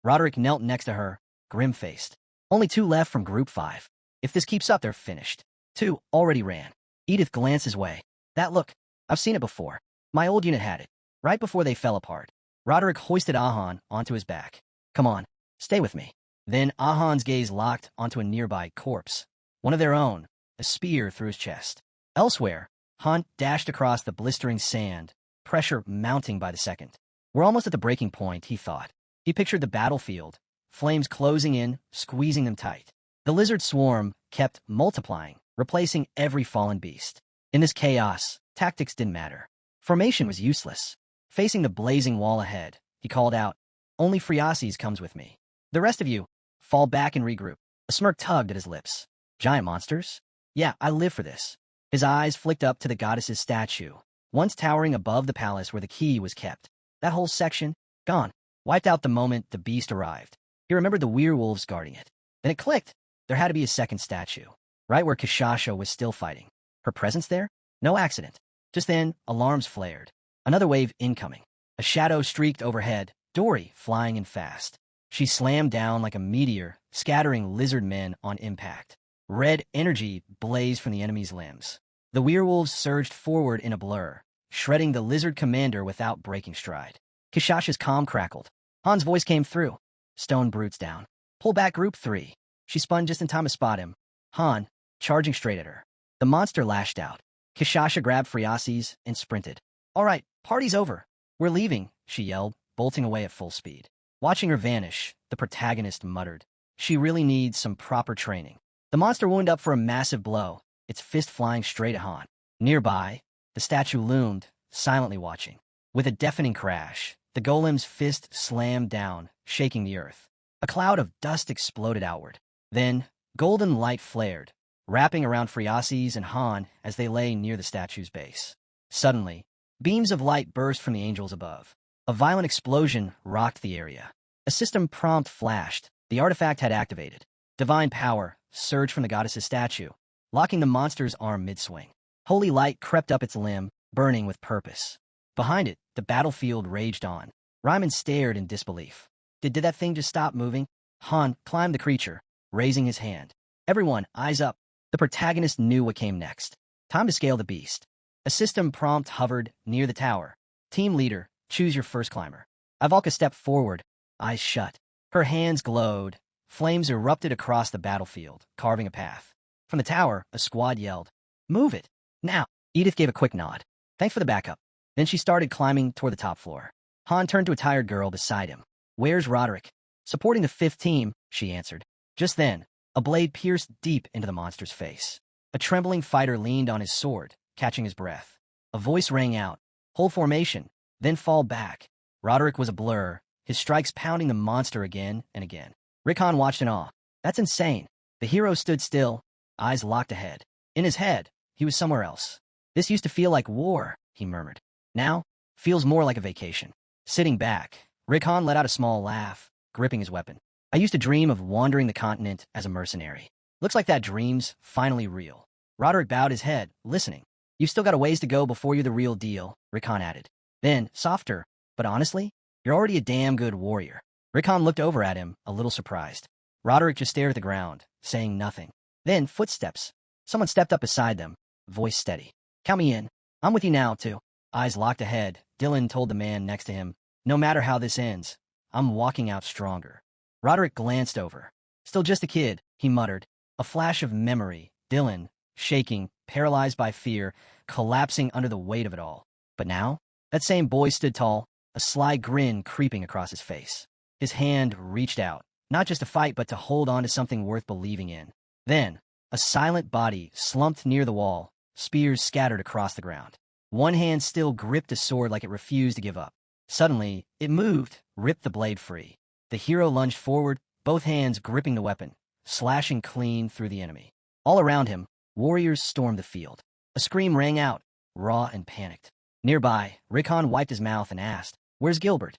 Roderick knelt next to her, grim-faced. Only 2 left from Group 5. If this keeps up, they're finished. 2 already ran. Edith glanced his way. That look. I've seen it before. My old unit had it. Right before they fell apart. Roderick hoisted Ahan onto his back. Come on, stay with me. Then Ahan's gaze locked onto a nearby corpse. One of their own, a spear through his chest. Elsewhere, Han dashed across the blistering sand, pressure mounting by the second. We're almost at the breaking point, he thought. He pictured the battlefield, flames closing in, squeezing them tight. The lizard swarm kept multiplying, replacing every fallen beast. In this chaos, tactics didn't matter. Formation was useless. Facing the blazing wall ahead, he called out, only Phreases comes with me. The rest of you, fall back and regroup. A smirk tugged at his lips. Giant monsters? Yeah, I live for this. His eyes flicked up to the goddess's statue, once towering above the palace where the key was kept. That whole section, gone, wiped out the moment the beast arrived. He remembered the werewolves guarding it. Then it clicked. There had to be a second statue, right where Kishasha was still fighting. Her presence there? No accident. Just then, alarms flared. Another wave incoming. A shadow streaked overhead, Dory flying in fast. She slammed down like a meteor, scattering lizard men on impact. Red energy blazed from the enemy's limbs. The werewolves surged forward in a blur, shredding the lizard commander without breaking stride. Kishasha's comm crackled. Han's voice came through. Stone brutes down. Pull back Group 3. She spun just in time to spot him. Han, charging straight at her. The monster lashed out. Kishasha grabbed Phreases and sprinted. All right, party's over. We're leaving, she yelled, bolting away at full speed. Watching her vanish, the protagonist muttered. She really needs some proper training. The monster wound up for a massive blow, its fist flying straight at Han. Nearby, the statue loomed, silently watching. With a deafening crash, the golem's fist slammed down, shaking the earth. A cloud of dust exploded outward. Then, golden light flared, wrapping around Phreases and Han as they lay near the statue's base. Suddenly, beams of light burst from the angels above. A violent explosion rocked the area. A system prompt flashed. The artifact had activated. Divine power surged from the goddess's statue, locking the monster's arm mid-swing. Holy light crept up its limb, burning with purpose. Behind it, the battlefield raged on. Ryman stared in disbelief. Did that thing just stop moving? Han climbed the creature, raising his hand. Everyone, eyes up. The protagonist knew what came next. Time to scale the beast. A system prompt hovered near the tower. Team leader, choose your first climber. Ivalka stepped forward, eyes shut. Her hands glowed. Flames erupted across the battlefield, carving a path. From the tower, a squad yelled, "Move it! Now!" Edith gave a quick nod. Thanks for the backup. Then she started climbing toward the top floor. Han turned to a tired girl beside him. Where's Roderick? Supporting the 5th team, she answered. Just then, a blade pierced deep into the monster's face. A trembling fighter leaned on his sword, catching his breath. A voice rang out, hold formation, then fall back. Roderick was a blur, his strikes pounding the monster again and again. Rickon watched in awe. That's insane. The hero stood still, eyes locked ahead. In his head, he was somewhere else. This used to feel like war, he murmured. Now, feels more like a vacation. Sitting back, Rickon let out a small laugh, gripping his weapon. I used to dream of wandering the continent as a mercenary. Looks like that dream's finally real. Roderick bowed his head, listening. You've still got a ways to go before you're the real deal, Rickon added. Then, softer, but honestly, you're already a damn good warrior. Rickon looked over at him, a little surprised. Roderick just stared at the ground, saying nothing. Then, footsteps. Someone stepped up beside them, voice steady. Count me in. I'm with you now, too. Eyes locked ahead, Dylan told the man next to him, no matter how this ends, I'm walking out stronger. Roderick glanced over. Still just a kid, he muttered. A flash of memory, Dylan, shaking, paralyzed by fear, collapsing under the weight of it all. But now, that same boy stood tall, a sly grin creeping across his face. His hand reached out, not just to fight but to hold on to something worth believing in. Then, a silent body slumped near the wall, spears scattered across the ground. One hand still gripped a sword like it refused to give up. Suddenly, it moved, ripped the blade free. The hero lunged forward, both hands gripping the weapon, slashing clean through the enemy. All around him, warriors stormed the field. A scream rang out, raw and panicked. Nearby, Rickon wiped his mouth and asked, "Where's Gilbert?"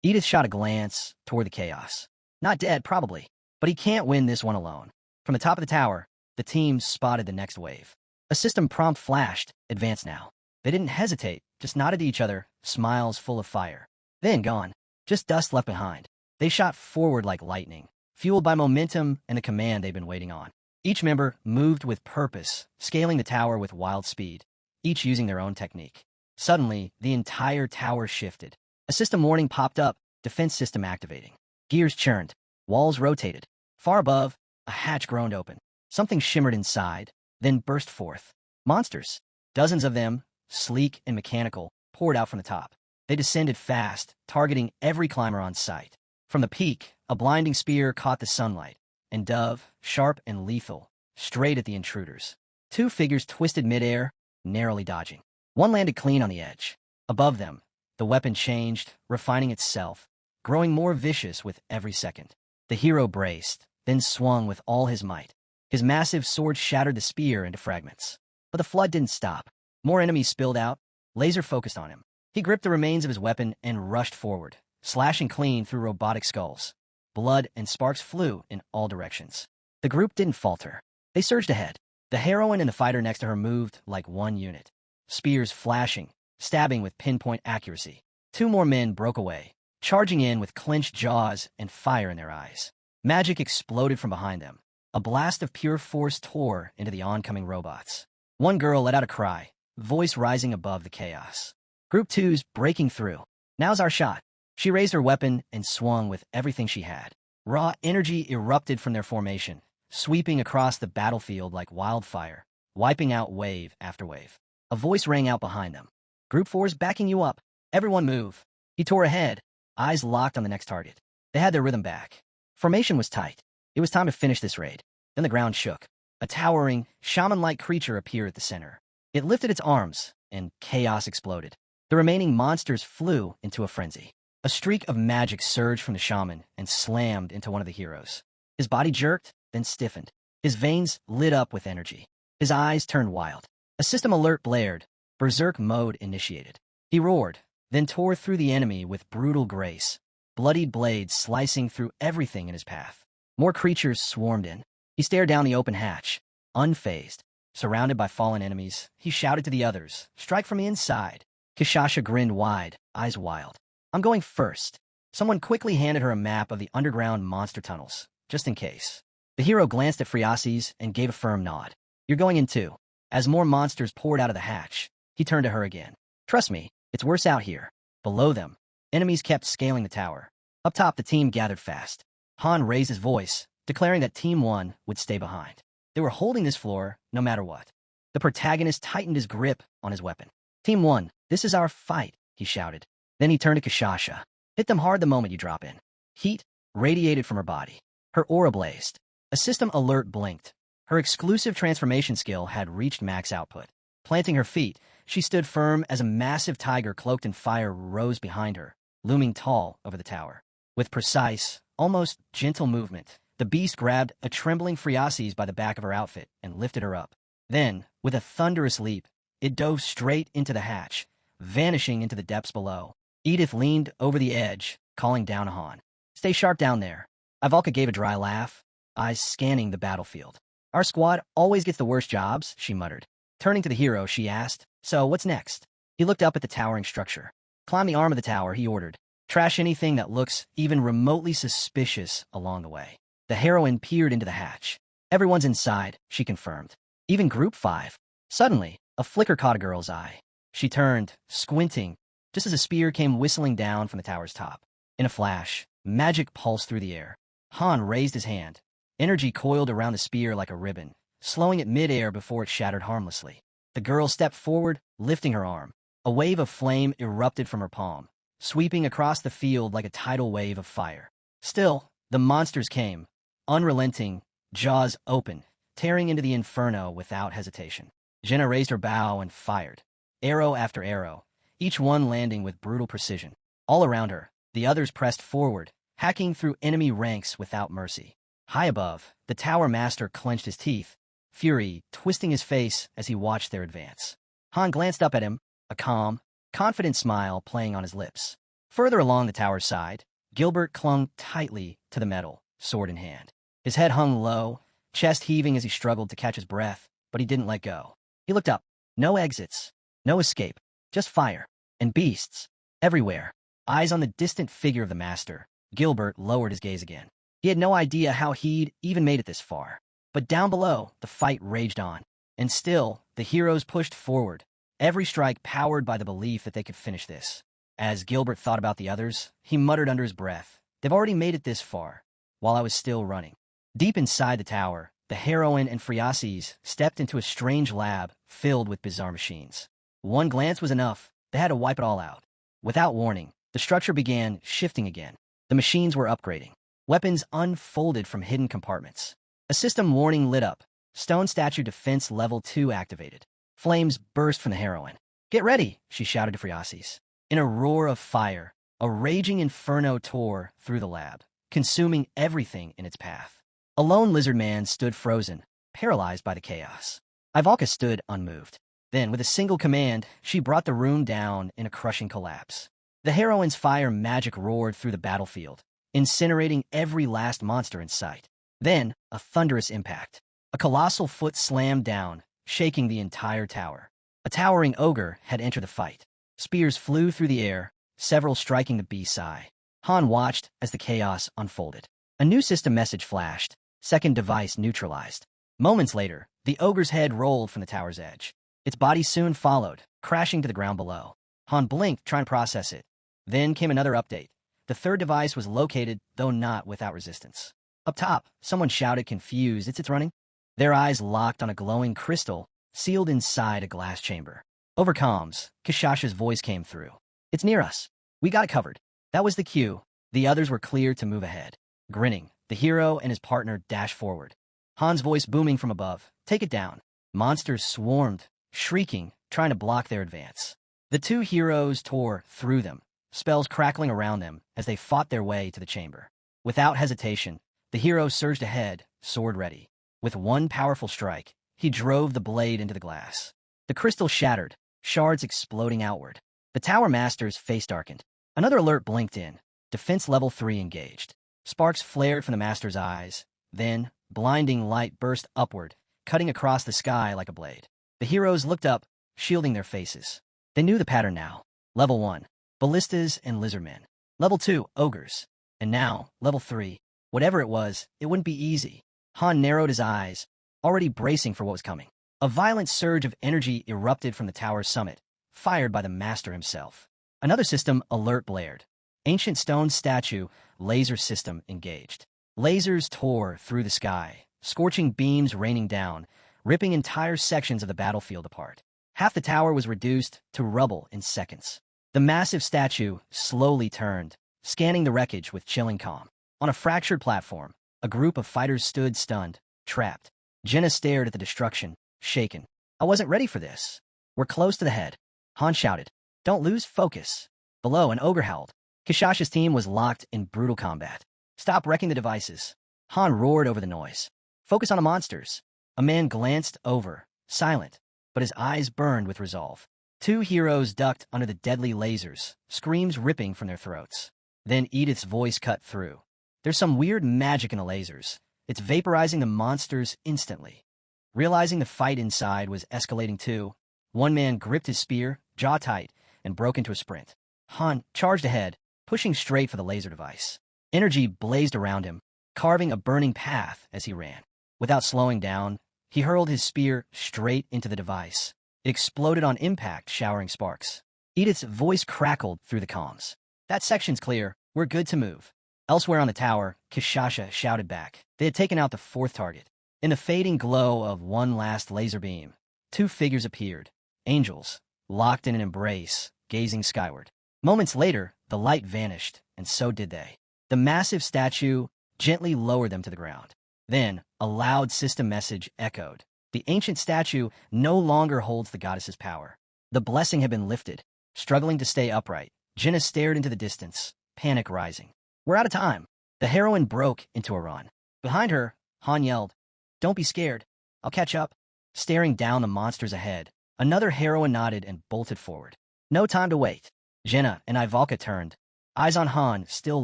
Edith shot a glance toward the chaos. Not dead, probably, but he can't win this one alone. From the top of the tower, the team spotted the next wave. A system prompt flashed, advance now. They didn't hesitate, just nodded to each other, smiles full of fire. Then gone. Just dust left behind. They shot forward like lightning, fueled by momentum and the command they'd been waiting on. Each member moved with purpose, scaling the tower with wild speed, each using their own technique. Suddenly, the entire tower shifted. A system warning popped up, defense system activating. Gears churned, walls rotated. Far above, a hatch groaned open. Something shimmered inside, then burst forth. Monsters, dozens of them, sleek and mechanical, poured out from the top. They descended fast, targeting every climber on sight. From the peak, a blinding spear caught the sunlight, and dove, sharp and lethal, straight at the intruders. Two figures twisted midair, narrowly dodging. One landed clean on the edge. Above them, the weapon changed, refining itself, growing more vicious with every second. The hero braced, then swung with all his might. His massive sword shattered the spear into fragments. But the flood didn't stop. More enemies spilled out, laser-focused on him. He gripped the remains of his weapon and rushed forward, slashing clean through robotic skulls. Blood and sparks flew in all directions. The group didn't falter. They surged ahead. The heroine and the fighter next to her moved like one unit. Spears flashing, stabbing with pinpoint accuracy. Two more men broke away, charging in with clenched jaws and fire in their eyes. Magic exploded from behind them. A blast of pure force tore into the oncoming robots. One girl let out a cry, voice rising above the chaos. Group 2's breaking through. Now's our shot. She raised her weapon and swung with everything she had. Raw energy erupted from their formation, sweeping across the battlefield like wildfire, wiping out wave after wave. A voice rang out behind them. Group 4's backing you up. Everyone move. He tore ahead, eyes locked on the next target. They had their rhythm back. Formation was tight. It was time to finish this raid. Then the ground shook. A towering, shaman-like creature appeared at the center. It lifted its arms, and chaos exploded. The remaining monsters flew into a frenzy. A streak of magic surged from the shaman and slammed into one of the heroes. His body jerked, then stiffened. His veins lit up with energy. His eyes turned wild. A system alert blared. Berserk mode initiated. He roared, then tore through the enemy with brutal grace, bloodied blades slicing through everything in his path. More creatures swarmed in. He stared down the open hatch, unfazed. Surrounded by fallen enemies, he shouted to the others, "Strike from the inside." Kishasha grinned wide, eyes wild. "I'm going first." Someone quickly handed her a map of the underground monster tunnels, just in case. The hero glanced at Friasis and gave a firm nod. "You're going in too." As more monsters poured out of the hatch, he turned to her again. "Trust me, it's worse out here." Below them, enemies kept scaling the tower. Up top, the team gathered fast. Han raised his voice, declaring that Team 1 would stay behind. They were holding this floor no matter what. The protagonist tightened his grip on his weapon. "Team 1, this is our fight," he shouted. Then he turned to Kishasha. "Hit them hard the moment you drop in." Heat radiated from her body. Her aura blazed. A system alert blinked. Her exclusive transformation skill had reached max output. Planting her feet, she stood firm as a massive tiger cloaked in fire rose behind her, looming tall over the tower. With precise, almost gentle movement, the beast grabbed a trembling Friasis by the back of her outfit and lifted her up. Then, with a thunderous leap, it dove straight into the hatch, vanishing into the depths below. Edith leaned over the edge, calling down to Han. "Stay sharp down there." Ivalka gave a dry laugh, eyes scanning the battlefield. "Our squad always gets the worst jobs," she muttered. Turning to the hero, she asked, "So, what's next?" He looked up at the towering structure. "Climb the arm of the tower," he ordered. "Trash anything that looks even remotely suspicious along the way." The heroine peered into the hatch. "Everyone's inside," she confirmed. "Even Group 5. Suddenly, a flicker caught a girl's eye. She turned, squinting, just as a spear came whistling down from the tower's top. In a flash, magic pulsed through the air. Han raised his hand. Energy coiled around the spear like a ribbon, slowing it mid-air before it shattered harmlessly. The girl stepped forward, lifting her arm. A wave of flame erupted from her palm, sweeping across the field like a tidal wave of fire. Still, the monsters came, unrelenting, jaws open, tearing into the inferno without hesitation. Jenna raised her bow and fired, arrow after arrow, each one landing with brutal precision. All around her, the others pressed forward, hacking through enemy ranks without mercy. High above, the tower master clenched his teeth, fury twisting his face as he watched their advance. Han glanced up at him, a calm, confident smile playing on his lips. Further along the tower's side, Gilbert clung tightly to the metal, sword in hand. His head hung low, chest heaving as he struggled to catch his breath, but he didn't let go. He looked up. No exits. No escape, just fire. And beasts. Everywhere. Eyes on the distant figure of the master, Gilbert lowered his gaze again. He had no idea how he'd even made it this far. But down below, the fight raged on. And still, the heroes pushed forward, every strike powered by the belief that they could finish this. As Gilbert thought about the others, he muttered under his breath, "They've already made it this far, while I was still running." Deep inside the tower, the heroine and Friases stepped into a strange lab filled with bizarre machines. One glance was enough. They had to wipe it all out. Without warning, the structure began shifting again. The machines were upgrading. Weapons unfolded from hidden compartments. A system warning lit up. Stone statue defense level 2 activated. Flames burst from the heroine. "Get ready," she shouted to Friases. In a roar of fire, a raging inferno tore through the lab, consuming everything in its path. A lone lizard man stood frozen, paralyzed by the chaos. Ivalka stood unmoved. Then, with a single command, she brought the room down in a crushing collapse. The heroine's fire magic roared through the battlefield, incinerating every last monster in sight. Then, a thunderous impact. A colossal foot slammed down, shaking the entire tower. A towering ogre had entered the fight. Spears flew through the air, several striking the beast's eye. Han watched as the chaos unfolded. A new system message flashed. Second device neutralized. Moments later, the ogre's head rolled from the tower's edge. Its body soon followed, crashing to the ground below. Han blinked, trying to process it. Then came another update. The third device was located, though not without resistance. Up top, someone shouted, confused, "It's running?" Their eyes locked on a glowing crystal, sealed inside a glass chamber. Over comms, Kishasha's voice came through. "It's near us. We got it covered." That was the cue. The others were clear to move ahead. Grinning, the hero and his partner dashed forward. Han's voice booming from above, "Take it down." Monsters swarmed, shrieking, trying to block their advance. The two heroes tore through them, spells crackling around them as they fought their way to the chamber. Without hesitation, the hero surged ahead, sword ready. With one powerful strike, he drove the blade into the glass. The crystal shattered, shards exploding outward. The tower master's face darkened. Another alert blinked in. Defense level 3 engaged. Sparks flared from the master's eyes. Then, blinding light burst upward, cutting across the sky like a blade. The heroes looked up, shielding their faces. They knew the pattern now. Level 1, ballistas and lizardmen. Level 2, ogres. And now, level 3. Whatever it was, it wouldn't be easy. Han narrowed his eyes, already bracing for what was coming. A violent surge of energy erupted from the tower's summit, fired by the master himself. Another system alert blared. Ancient stone statue, laser system engaged. Lasers tore through the sky, scorching beams raining down, ripping entire sections of the battlefield apart. Half the tower was reduced to rubble in seconds. The massive statue slowly turned, scanning the wreckage with chilling calm. On a fractured platform, a group of fighters stood stunned, trapped. Jenna stared at the destruction, shaken. "I wasn't ready for this." "We're close to the head." Han shouted. "Don't lose focus." Below, an ogre howled. Kishasha's team was locked in brutal combat. "Stop wrecking the devices." Han roared over the noise. "Focus on the monsters." A man glanced over, silent, but his eyes burned with resolve. Two heroes ducked under the deadly lasers, screams ripping from their throats. Then Edith's voice cut through. "There's some weird magic in the lasers. It's vaporizing the monsters instantly." Realizing the fight inside was escalating too, one man gripped his spear, jaw tight, and broke into a sprint. Han charged ahead, pushing straight for the laser device. Energy blazed around him, carving a burning path as he ran. Without slowing down, he hurled his spear straight into the device. It exploded on impact, showering sparks. Edith's voice crackled through the comms. "That section's clear. We're good to move." Elsewhere on the tower, Kishasha shouted back. They had taken out the fourth target. In the fading glow of one last laser beam, two figures appeared. Angels, locked in an embrace, gazing skyward. Moments later, the light vanished, and so did they. The massive statue gently lowered them to the ground. Then, a loud system message echoed. The ancient statue no longer holds the goddess's power. The blessing had been lifted. Struggling to stay upright, Jenna stared into the distance, panic rising. "We're out of time." The heroine broke into a run. Behind her, Han yelled, "Don't be scared. I'll catch up." Staring down the monsters ahead, another heroine nodded and bolted forward. No time to wait. Jenna and Ivalka turned, eyes on Han, still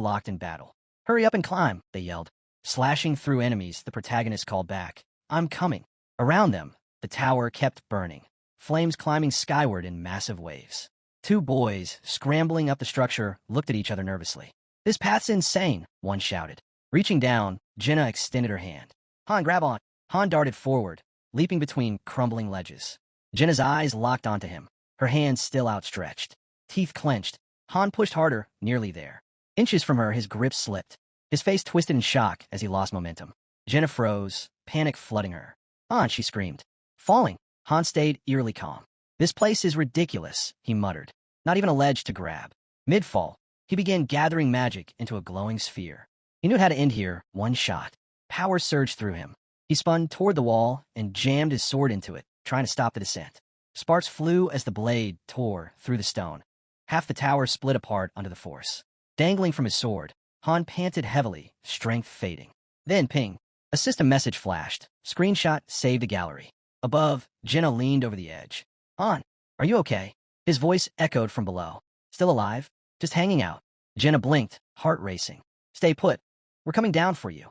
locked in battle. "Hurry up and climb," they yelled. Slashing through enemies, the protagonist called back, "I'm coming." Around them, the tower kept burning. flames climbing skyward in massive waves. Two boys, scrambling up the structure, looked at each other nervously. "This path's insane," one shouted. Reaching down, Jenna extended her hand. "Han, grab on." Han darted forward, leaping between crumbling ledges. Jenna's eyes locked onto him, her hands still outstretched. Teeth clenched, Han pushed harder, nearly there. Inches from her, his grip slipped. His face twisted in shock as he lost momentum. Jenna froze, panic flooding her. "Han," she screamed. "Falling." Han stayed eerily calm. "This place is ridiculous," he muttered. Not even a ledge to grab. Mid-fall, he began gathering magic into a glowing sphere. He knew how to end here, one shot. Power surged through him. He spun toward the wall and jammed his sword into it, trying to stop the descent. Sparks flew as the blade tore through the stone. Half the tower split apart under the force. Dangling from his sword, Han panted heavily, strength fading. Then, ping, a system message flashed. Screenshot saved a gallery. Above, Jenna leaned over the edge. "Han, are you okay?" His voice echoed from below. "Still alive? Just hanging out." Jenna blinked, heart racing. "Stay put. We're coming down for you."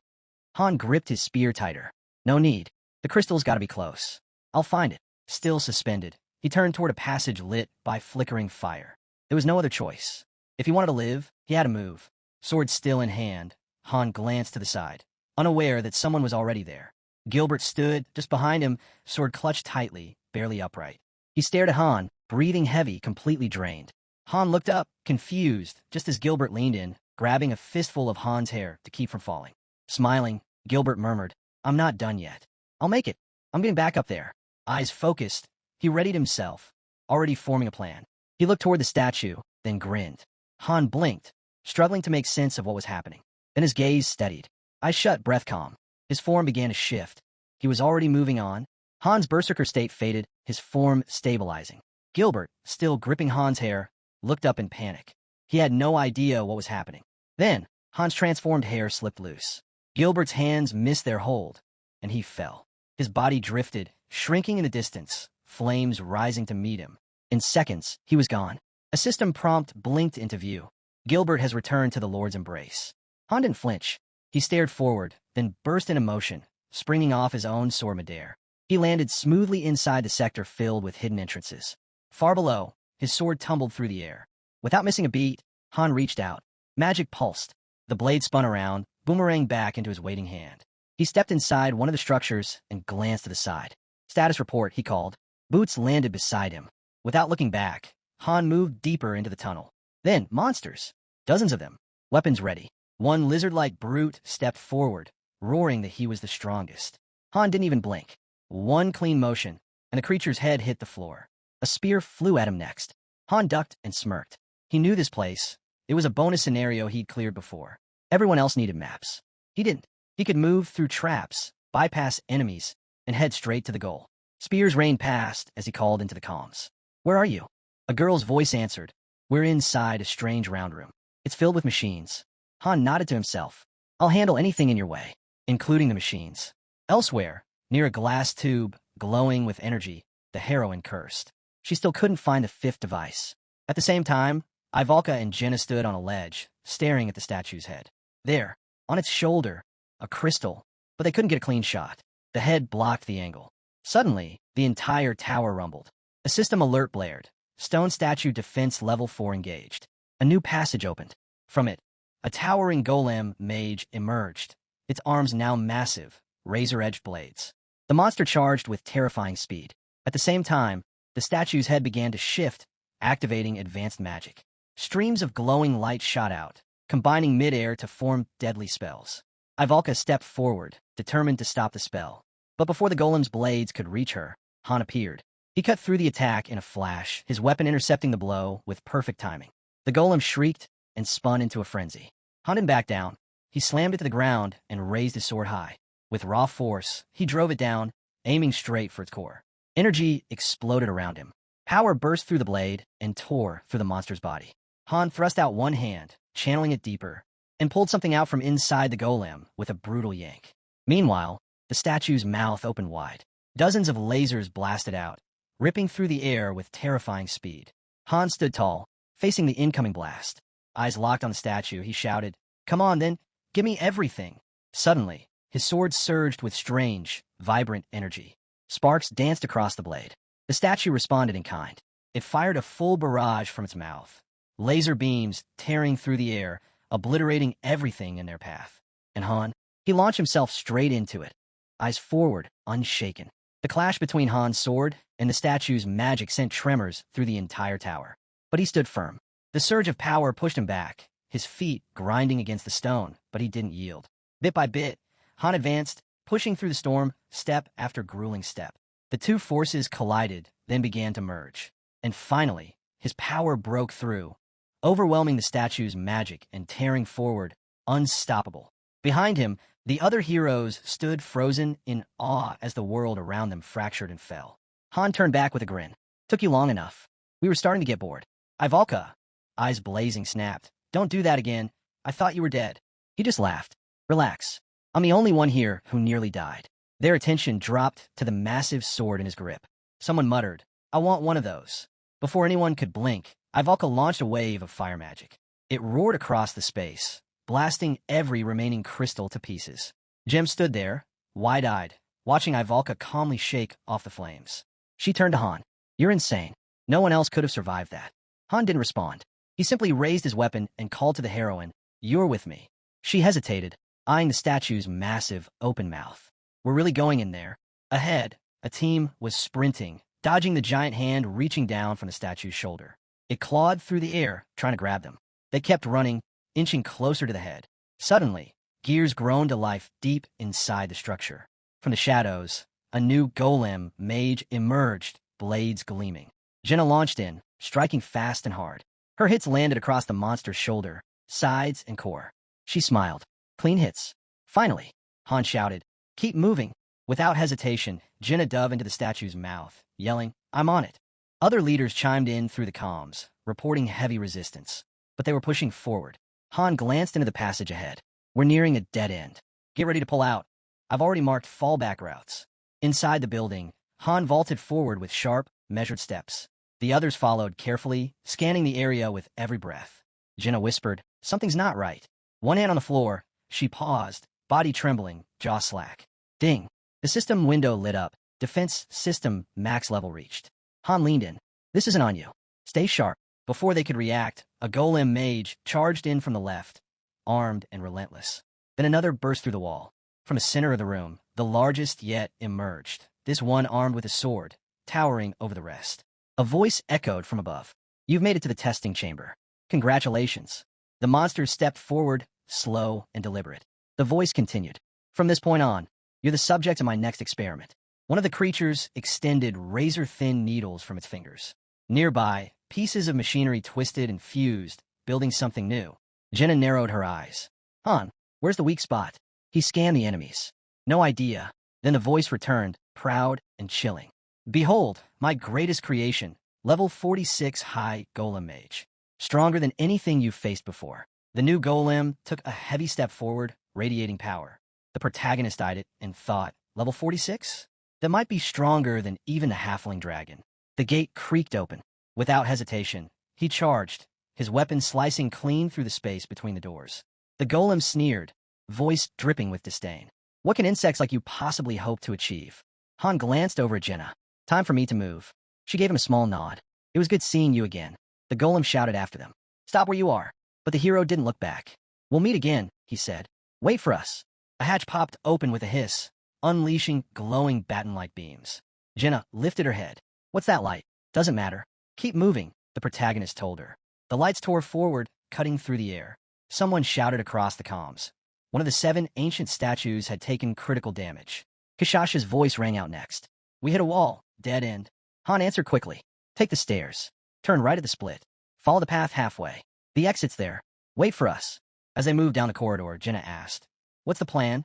Han gripped his spear tighter. "No need. The crystal's gotta be close. I'll find it." Still suspended, he turned toward a passage lit by flickering fire. There was no other choice. If he wanted to live, he had to move. Sword still in hand, Han glanced to the side, unaware that someone was already there. Gilbert stood just behind him, sword clutched tightly, barely upright. He stared at Han, breathing heavy, completely drained. Han looked up, confused, just as Gilbert leaned in, grabbing a fistful of Han's hair to keep from falling. Smiling, Gilbert murmured, "I'm not done yet. I'll make it. I'm getting back up there." Eyes focused, he readied himself, already forming a plan. He looked toward the statue, then grinned. Han blinked, struggling to make sense of what was happening. Then his gaze steadied. Eyes shut, breath calm. His form began to shift. He was already moving on. Han's berserker state faded, his form stabilizing. Gilbert, still gripping Han's hair, looked up in panic. He had no idea what was happening. Then, Han's transformed hair slipped loose. Gilbert's hands missed their hold, and he fell. His body drifted, shrinking in the distance, flames rising to meet him. In seconds, he was gone. A system prompt blinked into view. Gilbert has returned to the Lord's embrace. Han didn't flinch. He stared forward, then burst into motion, springing off his own sword midair. He landed smoothly inside the sector filled with hidden entrances. Far below, his sword tumbled through the air. Without missing a beat, Han reached out. Magic pulsed. The blade spun around, boomeranged back into his waiting hand. He stepped inside one of the structures and glanced to the side. "Status report," he called. Boots landed beside him. Without looking back, Han moved deeper into the tunnel. Then, monsters. Dozens of them. Weapons ready. One lizard-like brute stepped forward, roaring that he was the strongest. Han didn't even blink. One clean motion, and the creature's head hit the floor. A spear flew at him next. Han ducked and smirked. He knew this place. It was a bonus scenario he'd cleared before. Everyone else needed maps. He didn't. He could move through traps, bypass enemies, and head straight to the goal. Spears rained past as he called into the comms. "Where are you?" A girl's voice answered. "We're inside a strange round room. It's filled with machines." Han nodded to himself. "I'll handle anything in your way, including the machines." Elsewhere, near a glass tube, glowing with energy, the heroine cursed. She still couldn't find the fifth device. At the same time, Ivalka and Jenna stood on a ledge, staring at the statue's head. There, on its shoulder, a crystal, but they couldn't get a clean shot. The head blocked the angle. Suddenly, the entire tower rumbled. A system alert blared. Stone statue defense level 4 engaged. A new passage opened. From it, a towering golem mage emerged, its arms now massive, razor-edged blades. The monster charged with terrifying speed. At the same time, the statue's head began to shift, activating advanced magic. Streams of glowing light shot out, combining mid-air to form deadly spells. Ivalka stepped forward, determined to stop the spell. But before the golem's blades could reach her, Han appeared. He cut through the attack in a flash, his weapon intercepting the blow with perfect timing. The golem shrieked and spun into a frenzy. Han didn't back down. He slammed it to the ground and raised his sword high. With raw force, he drove it down, aiming straight for its core. Energy exploded around him. Power burst through the blade and tore through the monster's body. Han thrust out one hand, channeling it deeper, and pulled something out from inside the golem with a brutal yank. Meanwhile, the statue's mouth opened wide. Dozens of lasers blasted out, ripping through the air with terrifying speed. Han stood tall, facing the incoming blast. Eyes locked on the statue, he shouted, "Come on, then, give me everything." Suddenly, his sword surged with strange, vibrant energy. Sparks danced across the blade. The statue responded in kind. It fired a full barrage from its mouth, laser beams tearing through the air, obliterating everything in their path. And Han, he launched himself straight into it, eyes forward, unshaken. The clash between Han's sword and the statue's magic sent tremors through the entire tower. But he stood firm. The surge of power pushed him back, his feet grinding against the stone, but he didn't yield. Bit by bit, Han advanced, pushing through the storm, step after grueling step. The two forces collided, then began to merge. And finally, his power broke through, overwhelming the statue's magic and tearing forward, unstoppable. Behind him, the other heroes stood frozen in awe as the world around them fractured and fell. Han turned back with a grin. Took you long enough. We were starting to get bored. Ivalka, eyes blazing, snapped. Don't do that again. I thought you were dead. He just laughed. Relax. I'm the only one here who nearly died. Their attention dropped to the massive sword in his grip. Someone muttered, I want one of those. Before anyone could blink, Ivalka launched a wave of fire magic. It roared across the space, blasting every remaining crystal to pieces. Jem stood there, wide-eyed, watching Ivalka calmly shake off the flames. She turned to Han. You're insane. No one else could have survived that. Han didn't respond. He simply raised his weapon and called to the heroine, You're with me. She hesitated, eyeing the statue's massive, open mouth. We're really going in there. Ahead, a team was sprinting, dodging the giant hand reaching down from the statue's shoulder. It clawed through the air, trying to grab them. They kept running, inching closer to the head. Suddenly, gears groaned to life deep inside the structure. From the shadows, a new golem mage emerged, blades gleaming. Jenna launched in, striking fast and hard. Her hits landed across the monster's shoulder, sides, and core. She smiled. Clean hits. Finally, Han shouted, Keep moving. Without hesitation, Jenna dove into the statue's mouth, yelling, I'm on it. Other leaders chimed in through the comms, reporting heavy resistance. But they were pushing forward. Han glanced into the passage ahead. We're nearing a dead end. Get ready to pull out. I've already marked fallback routes. Inside the building, Han vaulted forward with sharp, measured steps. The others followed carefully, scanning the area with every breath. Jenna whispered, Something's not right. One hand on the floor, she paused, body trembling, jaw slack. Ding. The system window lit up. Defense system max level reached. Han leaned in. This isn't on you. Stay sharp. Before they could react, a golem mage charged in from the left, armed and relentless. Then another burst through the wall. From the center of the room, the largest yet emerged, this one armed with a sword, towering over the rest. A voice echoed from above. You've made it to the testing chamber. Congratulations. The monster stepped forward, slow and deliberate. The voice continued. From this point on, you're the subject of my next experiment. One of the creatures extended razor-thin needles from its fingers. Nearby, pieces of machinery twisted and fused, building something new. Jenna narrowed her eyes. Han, where's the weak spot? He scanned the enemies. No idea. Then the voice returned, proud and chilling. Behold, my greatest creation, level 46 high golem mage. Stronger than anything you've faced before. The new golem took a heavy step forward, radiating power. The protagonist eyed it and thought, level 46? That might be stronger than even the halfling dragon. The gate creaked open. Without hesitation, he charged, his weapon slicing clean through the space between the doors. The golem sneered, voice dripping with disdain. What can insects like you possibly hope to achieve? Han glanced over at Jenna. Time for me to move. She gave him a small nod. It was good seeing you again. The golem shouted after them. Stop where you are. But the hero didn't look back. We'll meet again, he said. Wait for us. A hatch popped open with a hiss, unleashing glowing baton-like beams. Jenna lifted her head. What's that light? Doesn't matter. Keep moving, the protagonist told her. The lights tore forward, cutting through the air. Someone shouted across the comms. One of the 7 ancient statues had taken critical damage. Kishasha's voice rang out next. We hit a wall. Dead end. Han answered quickly. Take the stairs. Turn right at the split. Follow the path halfway. The exit's there. Wait for us. As they moved down the corridor, Jenna asked. What's the plan?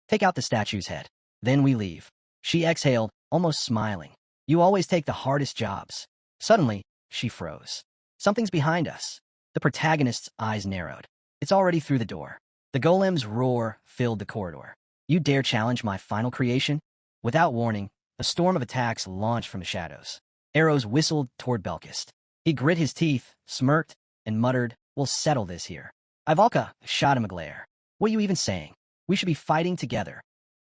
Take out the statue's head. Then we leave. She exhaled, almost smiling. You always take the hardest jobs. Suddenly, she froze. Something's behind us. The protagonist's eyes narrowed. It's already through the door. The golem's roar filled the corridor. You dare challenge my final creation? Without warning, a storm of attacks launched from the shadows. Arrows whistled toward Belkist. He grit his teeth, smirked, and muttered, We'll settle this here. Ivalka shot him a glare. What are you even saying? We should be fighting together.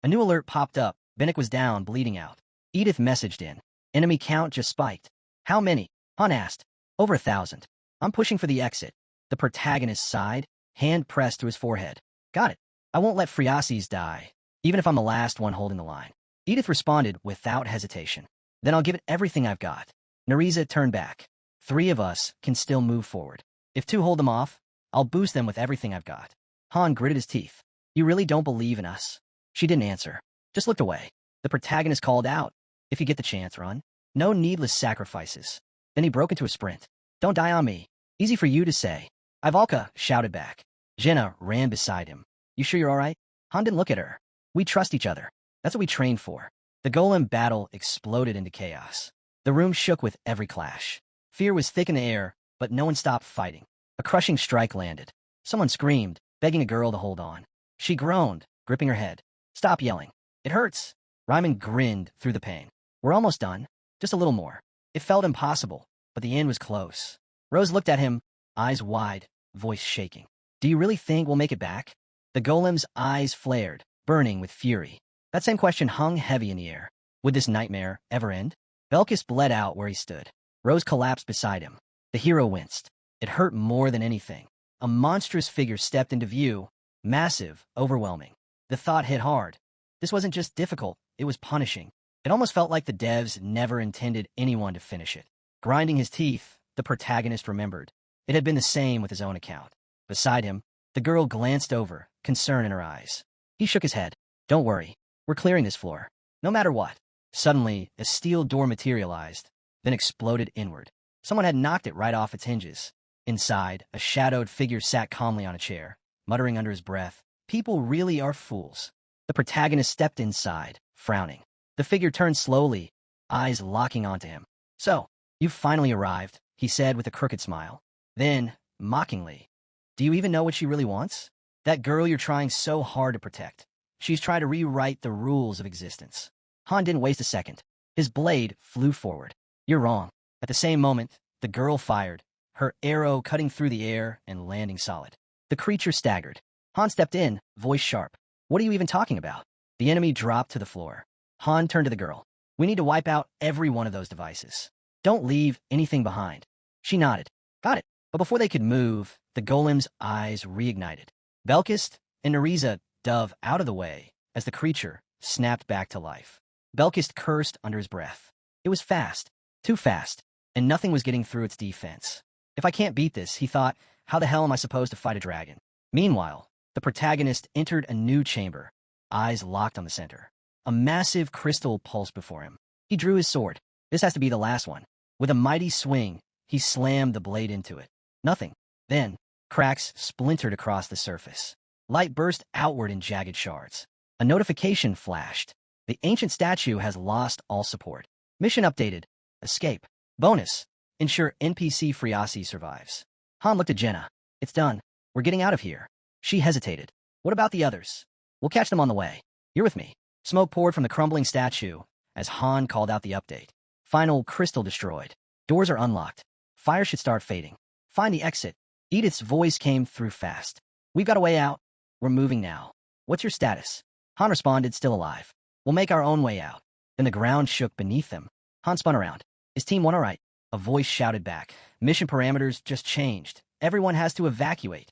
A new alert popped up. Bennick was down, bleeding out. Edith messaged in. Enemy count just spiked. How many? Han asked. Over 1,000. I'm pushing for the exit. The protagonist sighed, hand pressed to his forehead. Got it. I won't let Friasis die, even if I'm the last one holding the line. Edith responded without hesitation. Then I'll give it everything I've got. Nerissa turned back. 3 of us can still move forward. If 2 hold them off, I'll boost them with everything I've got. Han gritted his teeth. You really don't believe in us? She didn't answer. Just looked away. The protagonist called out. If you get the chance, run. No needless sacrifices. Then he broke into a sprint. Don't die on me. Easy for you to say. Ivalka shouted back. Jenna ran beside him. You sure you're all right? Han didn't look at her. We trust each other. That's what we trained for. The golem battle exploded into chaos. The room shook with every clash. Fear was thick in the air, but no one stopped fighting. A crushing strike landed. Someone screamed, begging a girl to hold on. She groaned, gripping her head. Stop yelling. It hurts. Ryman grinned through the pain. We're almost done. Just a little more. It felt impossible, but the end was close. Rose looked at him, eyes wide, voice shaking. Do you really think we'll make it back? The golem's eyes flared, burning with fury. That same question hung heavy in the air. Would this nightmare ever end? Belkis bled out where he stood. Rose collapsed beside him. The hero winced. It hurt more than anything. A monstrous figure stepped into view, massive, overwhelming. The thought hit hard. This wasn't just difficult, it was punishing. It almost felt like the devs never intended anyone to finish it. Grinding his teeth, the protagonist remembered. It had been the same with his own account. Beside him, the girl glanced over, concern in her eyes. He shook his head. Don't worry, we're clearing this floor. No matter what. Suddenly, a steel door materialized, then exploded inward. Someone had knocked it right off its hinges. Inside, a shadowed figure sat calmly on a chair, muttering under his breath, People really are fools. The protagonist stepped inside, frowning. The figure turned slowly, eyes locking onto him. So, you've finally arrived, he said with a crooked smile. Then, mockingly, do you even know what she really wants? That girl you're trying so hard to protect. She's trying to rewrite the rules of existence. Han didn't waste a second. His blade flew forward. You're wrong. At the same moment, the girl fired, her arrow cutting through the air and landing solid. The creature staggered. Han stepped in, voice sharp. What are you even talking about? The enemy dropped to the floor. Han turned to the girl. We need to wipe out every one of those devices. Don't leave anything behind. She nodded. Got it. But before they could move, the golem's eyes reignited. Belkis and Nerissa dove out of the way as the creature snapped back to life. Belkis cursed under his breath. It was fast, too fast, and nothing was getting through its defense. If I can't beat this, he thought, how the hell am I supposed to fight a dragon? Meanwhile, the protagonist entered a new chamber, eyes locked on the center. A massive crystal pulsed before him. He drew his sword. This has to be the last one. With a mighty swing, he slammed the blade into it. Nothing. Then, cracks splintered across the surface. Light burst outward in jagged shards. A notification flashed. The ancient statue has lost all support. Mission updated. Escape. Bonus. Ensure NPC Friasi survives. Han looked at Jenna. It's done. We're getting out of here. She hesitated. What about the others? We'll catch them on the way. You're with me. Smoke poured from the crumbling statue as Han called out the update. Final crystal destroyed. Doors are unlocked. Fire should start fading. Find the exit. Edith's voice came through fast. We've got a way out. We're moving now. What's your status? Han responded, still alive. We'll make our own way out. Then the ground shook beneath them. Han spun around. Is Team 1 all right? A voice shouted back. Mission parameters just changed. Everyone has to evacuate.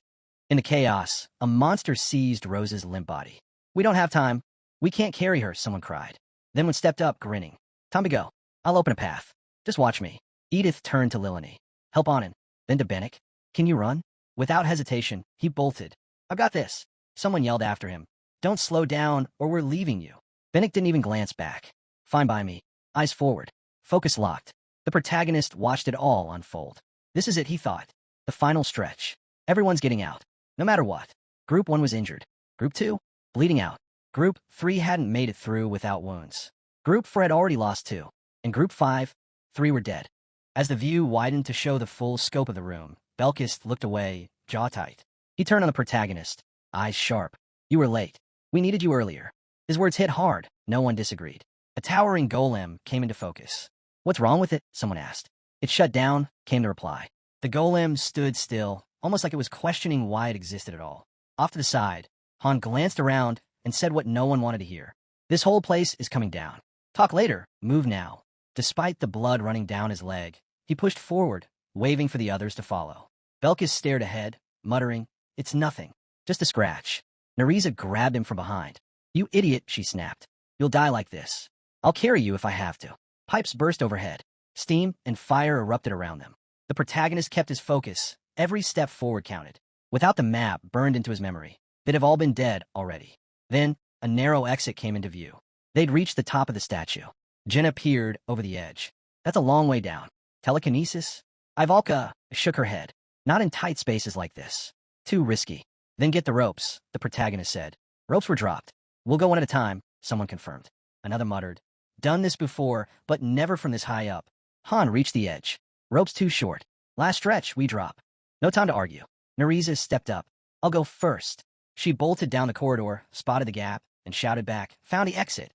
In the chaos, a monster seized Rose's limp body. We don't have time. We can't carry her, someone cried. Then one stepped up, grinning. Time to go. I'll open a path. Just watch me. Edith turned to Lilani. Help Anand. Then to Bennick. Can you run? Without hesitation, he bolted. I've got this. Someone yelled after him. Don't slow down, or we're leaving you. Bennick didn't even glance back. Fine by me. Eyes forward. Focus locked. The protagonist watched it all unfold. This is it, he thought. The final stretch. Everyone's getting out. No matter what. Group 1 was injured. Group 2? Bleeding out. Group 3 hadn't made it through without wounds. Group 4 had already lost 2. In Group 5, 3 were dead. As the view widened to show the full scope of the room, Belkis looked away, jaw tight. He turned on the protagonist, eyes sharp. You were late. We needed you earlier. His words hit hard. No one disagreed. A towering golem came into focus. What's wrong with it? Someone asked. It shut down, came the reply. The golem stood still, almost like it was questioning why it existed at all. Off to the side, Han glanced around and said what no one wanted to hear. This whole place is coming down. Talk later, move now. Despite the blood running down his leg, he pushed forward, waving for the others to follow. Belkis stared ahead, muttering, "It's nothing. Just a scratch." Nariza grabbed him from behind. "You idiot," she snapped. "You'll die like this. I'll carry you if I have to." Pipes burst overhead. Steam and fire erupted around them. The protagonist kept his focus. Every step forward counted. Without the map burned into his memory, they'd have all been dead already. Then, a narrow exit came into view. They'd reached the top of the statue. Jenna peered over the edge. "That's a long way down. Telekinesis?" Ivalka shook her head. "Not in tight spaces like this. Too risky." "Then get the ropes," the protagonist said. Ropes were dropped. "We'll go one at a time," someone confirmed. Another muttered. "Done this before, but never from this high up." Han reached the edge. "Rope's too short. Last stretch, we drop." No time to argue. Nariza stepped up. "I'll go first." She bolted down the corridor, spotted the gap, and shouted back, "Found the exit."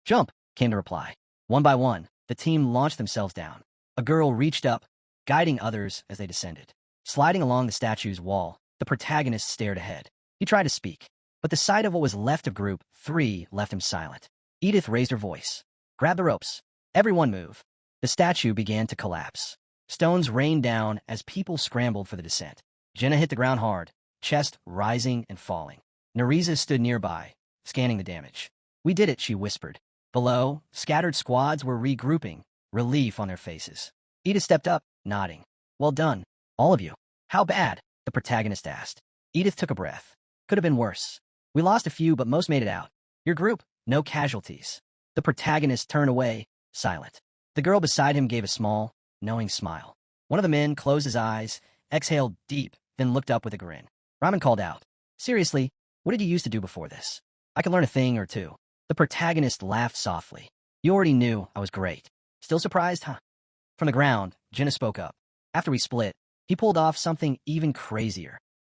"Jump," came the reply. One by one, the team launched themselves down. A girl reached up, guiding others as they descended. Sliding along the statue's wall, the protagonist stared ahead. He tried to speak, but the sight of what was left of Group 3 left him silent. Edith raised her voice. "Grab the ropes. Everyone move." The statue began to collapse. Stones rained down as people scrambled for the descent. Jenna hit the ground hard, chest rising and falling. Nariza stood nearby, scanning the damage. "We did it," she whispered. Below, scattered squads were regrouping, relief on their faces. Edith stepped up, nodding. "Well done, all of you." "How bad?" the protagonist asked. Edith took a breath. "Could have been worse. We lost a few, but most made it out. Your group, no casualties." The protagonist turned away, silent. The girl beside him gave a small, knowing smile. One of the men closed his eyes, exhaled deep, then looked up with a grin. Raman called out, "Seriously, what did you used to do before this? I could learn a thing or two." The protagonist laughed softly. "You already knew I was great. Still surprised, huh?" From the ground, Jenna spoke up. "After we split, he pulled off something even crazier."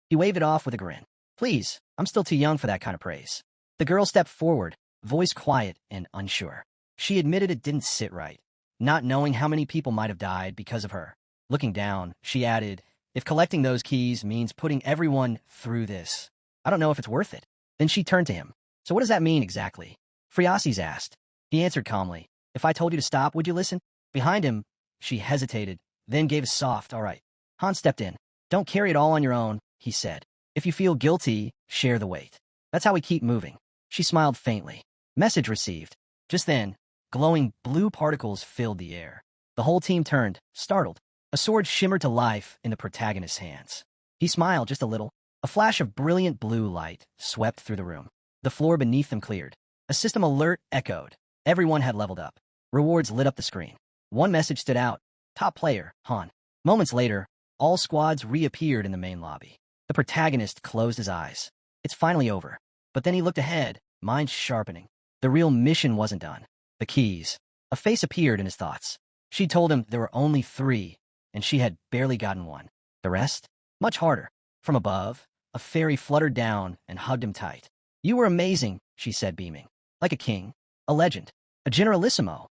He waved it off with a grin. "Please, I'm still too young for that kind of praise." The girl stepped forward, voice quiet and unsure. She admitted it didn't sit right, not knowing how many people might have died because of her. Looking down, she added, "If collecting those keys means putting everyone through this, I don't know if it's worth it." Then she turned to him. "So what does that mean exactly?" Friasis asked. He answered calmly, "If I told you to stop, would you listen?" Behind him, she hesitated, then gave a soft, "All right." Han stepped in. "Don't carry it all on your own," he said. "If you feel guilty, share the weight. That's how we keep moving." She smiled faintly. Message received. Just then, glowing blue particles filled the air. The whole team turned, startled. A sword shimmered to life in the protagonist's hands. He smiled just a little. A flash of brilliant blue light swept through the room. The floor beneath them cleared. A system alert echoed. Everyone had leveled up. Rewards lit up the screen. One message stood out. "Top player, Han." Moments later, all squads reappeared in the main lobby. The protagonist closed his eyes. It's finally over. But then he looked ahead, mind sharpening. The real mission wasn't done. The keys. A face appeared in his thoughts. She told him there were only 3, and she had barely gotten one. The rest? Much harder. From above, a fairy fluttered down and hugged him tight. "You were amazing," she said, beaming. "Like a king. A legend. A generalissimo."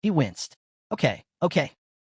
He winced. Okay,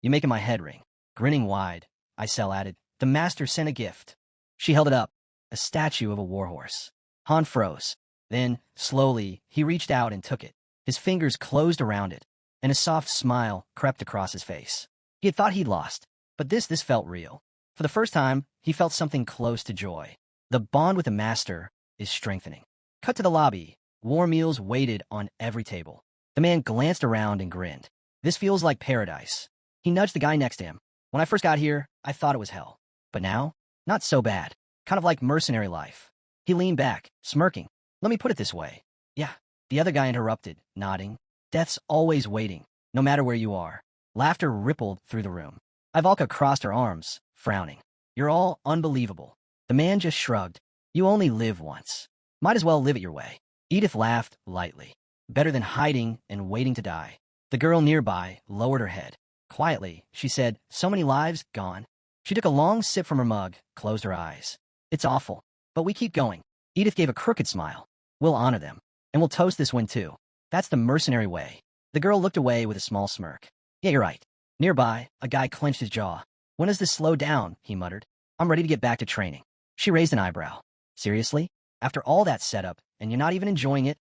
you're making my head ring." Grinning wide, Isel added, "The master sent a gift." She held it up, a statue of a warhorse. Han froze. Then, slowly, he reached out and took it. His fingers closed around it, and a soft smile crept across his face. He had thought he'd lost, but this felt real. For the first time, he felt something close to joy. The bond with the master is strengthening. Cut to the lobby. Warm meals waited on every table. The man glanced around and grinned. "This feels like paradise." He nudged the guy next to him. "When I first got here, I thought it was hell. But now, not so bad. Kind of like mercenary life." He leaned back, smirking. "Let me put it this way." "Yeah." The other guy interrupted, nodding. "Death's always waiting, no matter where you are." Laughter rippled through the room. Ivalka crossed her arms, frowning. "You're all unbelievable." The man just shrugged. "You only live once. Might as well live it your way." Edith laughed lightly. "Better than hiding and waiting to die." The girl nearby lowered her head. Quietly, she said, "So many lives gone." She took a long sip from her mug, closed her eyes. "It's awful, but we keep going." Edith gave a crooked smile. "We'll honor them, and we'll toast this win too. That's the mercenary way." The girl looked away with a small smirk. "Yeah, you're right." Nearby, a guy clenched his jaw. "When does this slow down?" he muttered. "I'm ready to get back to training." She raised an eyebrow. "Seriously? After all that setup, and you're not even enjoying it?"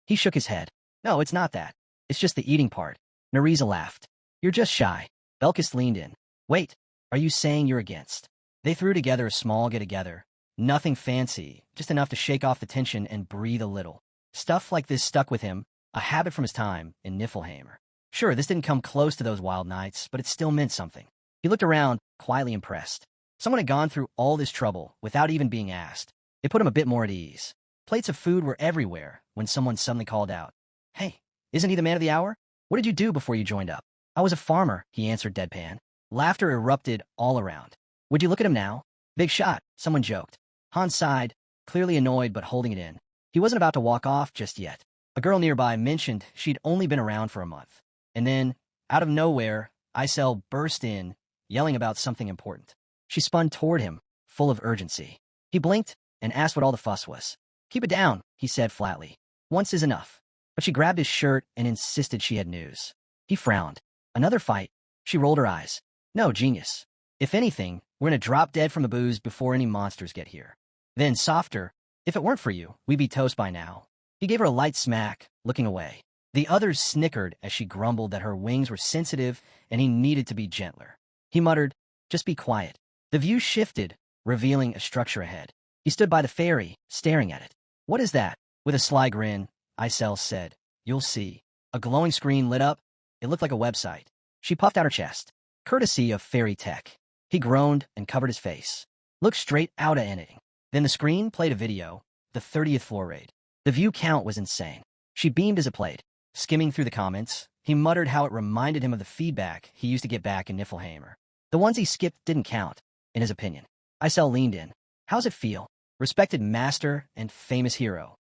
He shook his head. "No, it's not that. It's just the eating part. Nariza laughed. You're just shy. Belkis leaned in. Wait, are you saying you're against? They threw together a small get-together. Nothing fancy, just enough to shake off the tension and breathe a little. Stuff like this stuck with him, a habit from his time in Niflheimer. Sure, this didn't come close to those wild nights, but it still meant something. He looked around, quietly impressed. Someone had gone through all this trouble without even being asked. It put him a bit more at ease. Plates of food were everywhere when someone suddenly called out, Hey, isn't he the man of the hour? What did you do before you joined up? I was a farmer, he answered deadpan. Laughter erupted all around. Would you look at him now? Big shot, someone joked. Han sighed, clearly annoyed but holding it in. He wasn't about to walk off just yet. A girl nearby mentioned she'd only been around for a month. And then, out of nowhere, Isel burst in, yelling about something important. She spun toward him, full of urgency. He blinked and asked what all the fuss was. Keep it down, he said flatly. Once is enough. But she grabbed his shirt and insisted she had news. He frowned. Another fight? She rolled her eyes. No, genius. If anything, we're gonna drop dead from the booze before any monsters get here. Then, softer, if it weren't for you, we'd be toast by now. He gave her a light smack, looking away. The others snickered as she grumbled that her wings were sensitive and he needed to be gentler. He muttered, just be quiet. The view shifted, revealing a structure ahead. He stood by the ferry, staring at it. What is that? With a sly grin, Isel said, You'll see. A glowing screen lit up. It looked like a website. She puffed out her chest. Courtesy of fairy tech. He groaned and covered his face. Looked straight out at anything. Then the screen played a video, the 30th floor raid. The view count was insane. She beamed as it played. Skimming through the comments, he muttered how it reminded him of the feedback he used to get back in Niflheimer. The ones he skipped didn't count, in his opinion. Isel leaned in. How's it feel? Respected master and famous hero.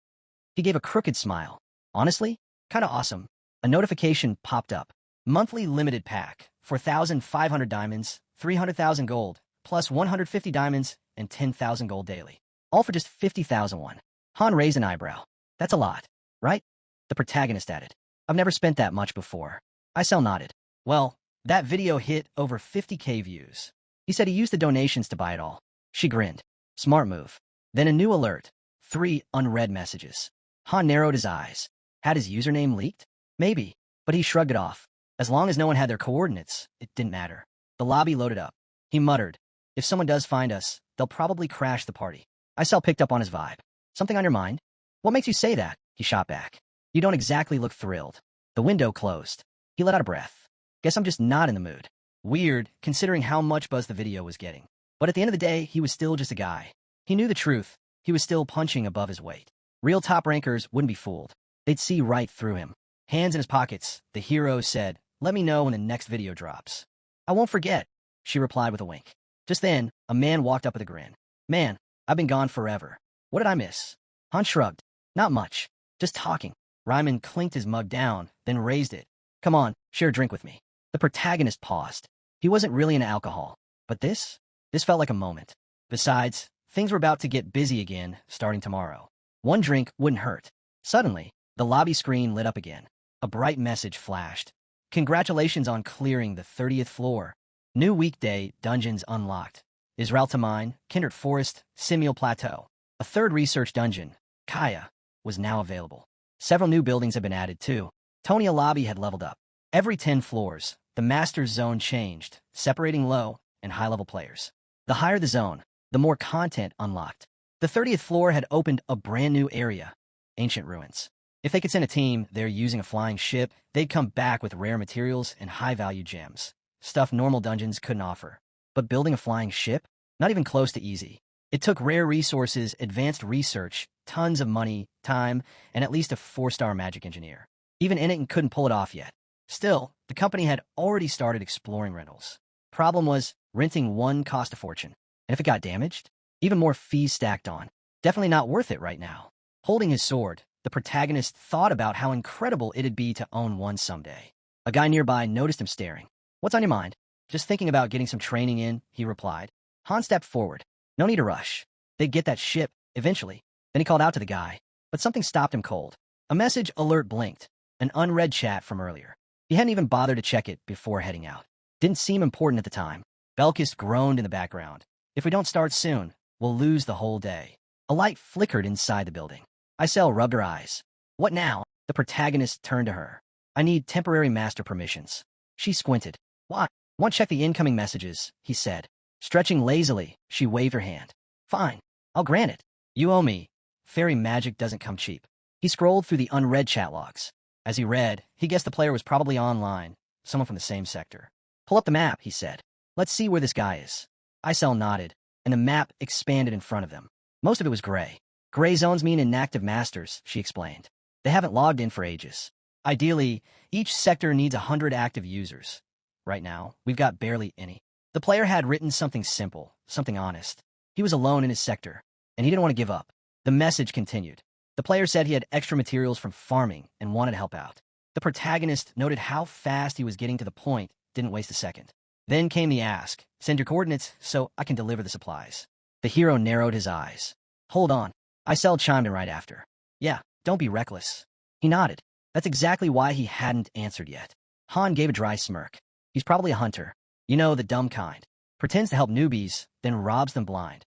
He gave a crooked smile. Honestly, kinda awesome. A notification popped up. Monthly limited pack, 4,500 diamonds, 300,000 gold, plus 150 diamonds and 10,000 gold daily. All for just 50,000 won. Han raised an eyebrow. That's a lot, right? The protagonist added. I've never spent that much before. Isel nodded. Well, that video hit over 50K views. He said he used the donations to buy it all. She grinned. Smart move. Then a new alert. 3 unread messages. Han narrowed his eyes. Had his username leaked? Maybe, but he shrugged it off. As long as no one had their coordinates, it didn't matter. The lobby loaded up. He muttered, if someone does find us, they'll probably crash the party. Isel picked up on his vibe. Something on your mind? What makes you say that? He shot back. You don't exactly look thrilled. The window closed. He let out a breath. Guess I'm just not in the mood. Weird, considering how much buzz the video was getting. But at the end of the day, he was still just a guy. He knew the truth. He was still punching above his weight. Real top rankers wouldn't be fooled. They'd see right through him. Hands in his pockets, the hero said, let me know when the next video drops. I won't forget, she replied with a wink. Just then, a man walked up with a grin. Man, I've been gone forever. What did I miss? Han shrugged. Not much. Just talking. Ryman clinked his mug down, then raised it. Come on, share a drink with me. The protagonist paused. He wasn't really into alcohol. But this felt like a moment. Besides, things were about to get busy again, starting tomorrow. One drink wouldn't hurt. Suddenly, the lobby screen lit up again. A bright message flashed. Congratulations on clearing the 30th floor. New weekday dungeons unlocked. Israel Tamine, Kindred Forest, Simul Plateau. A third research dungeon, Kaya, was now available. Several new buildings had been added too. Tonia Lobby had leveled up. Every 10 floors, the Master's Zone changed, separating low and high-level players. The higher the zone, the more content unlocked. The 30th floor had opened a brand new area, ancient ruins. If they could send a team there using a flying ship, they'd come back with rare materials and high-value gems. Stuff normal dungeons couldn't offer. But building a flying ship? Not even close to easy. It took rare resources, advanced research, tons of money, time, and at least a 4-star magic engineer. Even Innit couldn't pull it off yet. Still, the company had already started exploring rentals. Problem was, renting one cost a fortune. And if it got damaged, even more fees stacked on. Definitely not worth it right now. Holding his sword, the protagonist thought about how incredible it'd be to own one someday. A guy nearby noticed him staring. What's on your mind? Just thinking about getting some training in, he replied. Han stepped forward. No need to rush. They'd get that ship, eventually. Then he called out to the guy. But something stopped him cold. A message alert blinked. An unread chat from earlier. He hadn't even bothered to check it before heading out. Didn't seem important at the time. Belkis groaned in the background. If we don't start soon, we'll lose the whole day. A light flickered inside the building. Isel rubbed her eyes. What now? The protagonist turned to her. I need temporary master permissions. She squinted. Why? Want to check the incoming messages, he said. Stretching lazily, she waved her hand. Fine. I'll grant it. You owe me. Fairy magic doesn't come cheap. He scrolled through the unread chat logs. As he read, he guessed the player was probably online, someone from the same sector. Pull up the map, he said. Let's see where this guy is. Isel nodded, and the map expanded in front of them. Most of it was gray. Gray zones mean inactive masters, she explained. They haven't logged in for ages. Ideally, each sector needs 100 active users. Right now, we've got barely any. The player had written something simple, something honest. He was alone in his sector, and he didn't want to give up. The message continued. The player said he had extra materials from farming and wanted to help out. The protagonist noted how fast he was getting to the point, didn't waste a second. Then came the ask, send your coordinates so I can deliver the supplies. The hero narrowed his eyes. Hold on. Isel chimed in right after. Yeah, don't be reckless. He nodded. That's exactly why he hadn't answered yet. Han gave a dry smirk. He's probably a hunter. You know, the dumb kind. Pretends to help newbies, then robs them blind.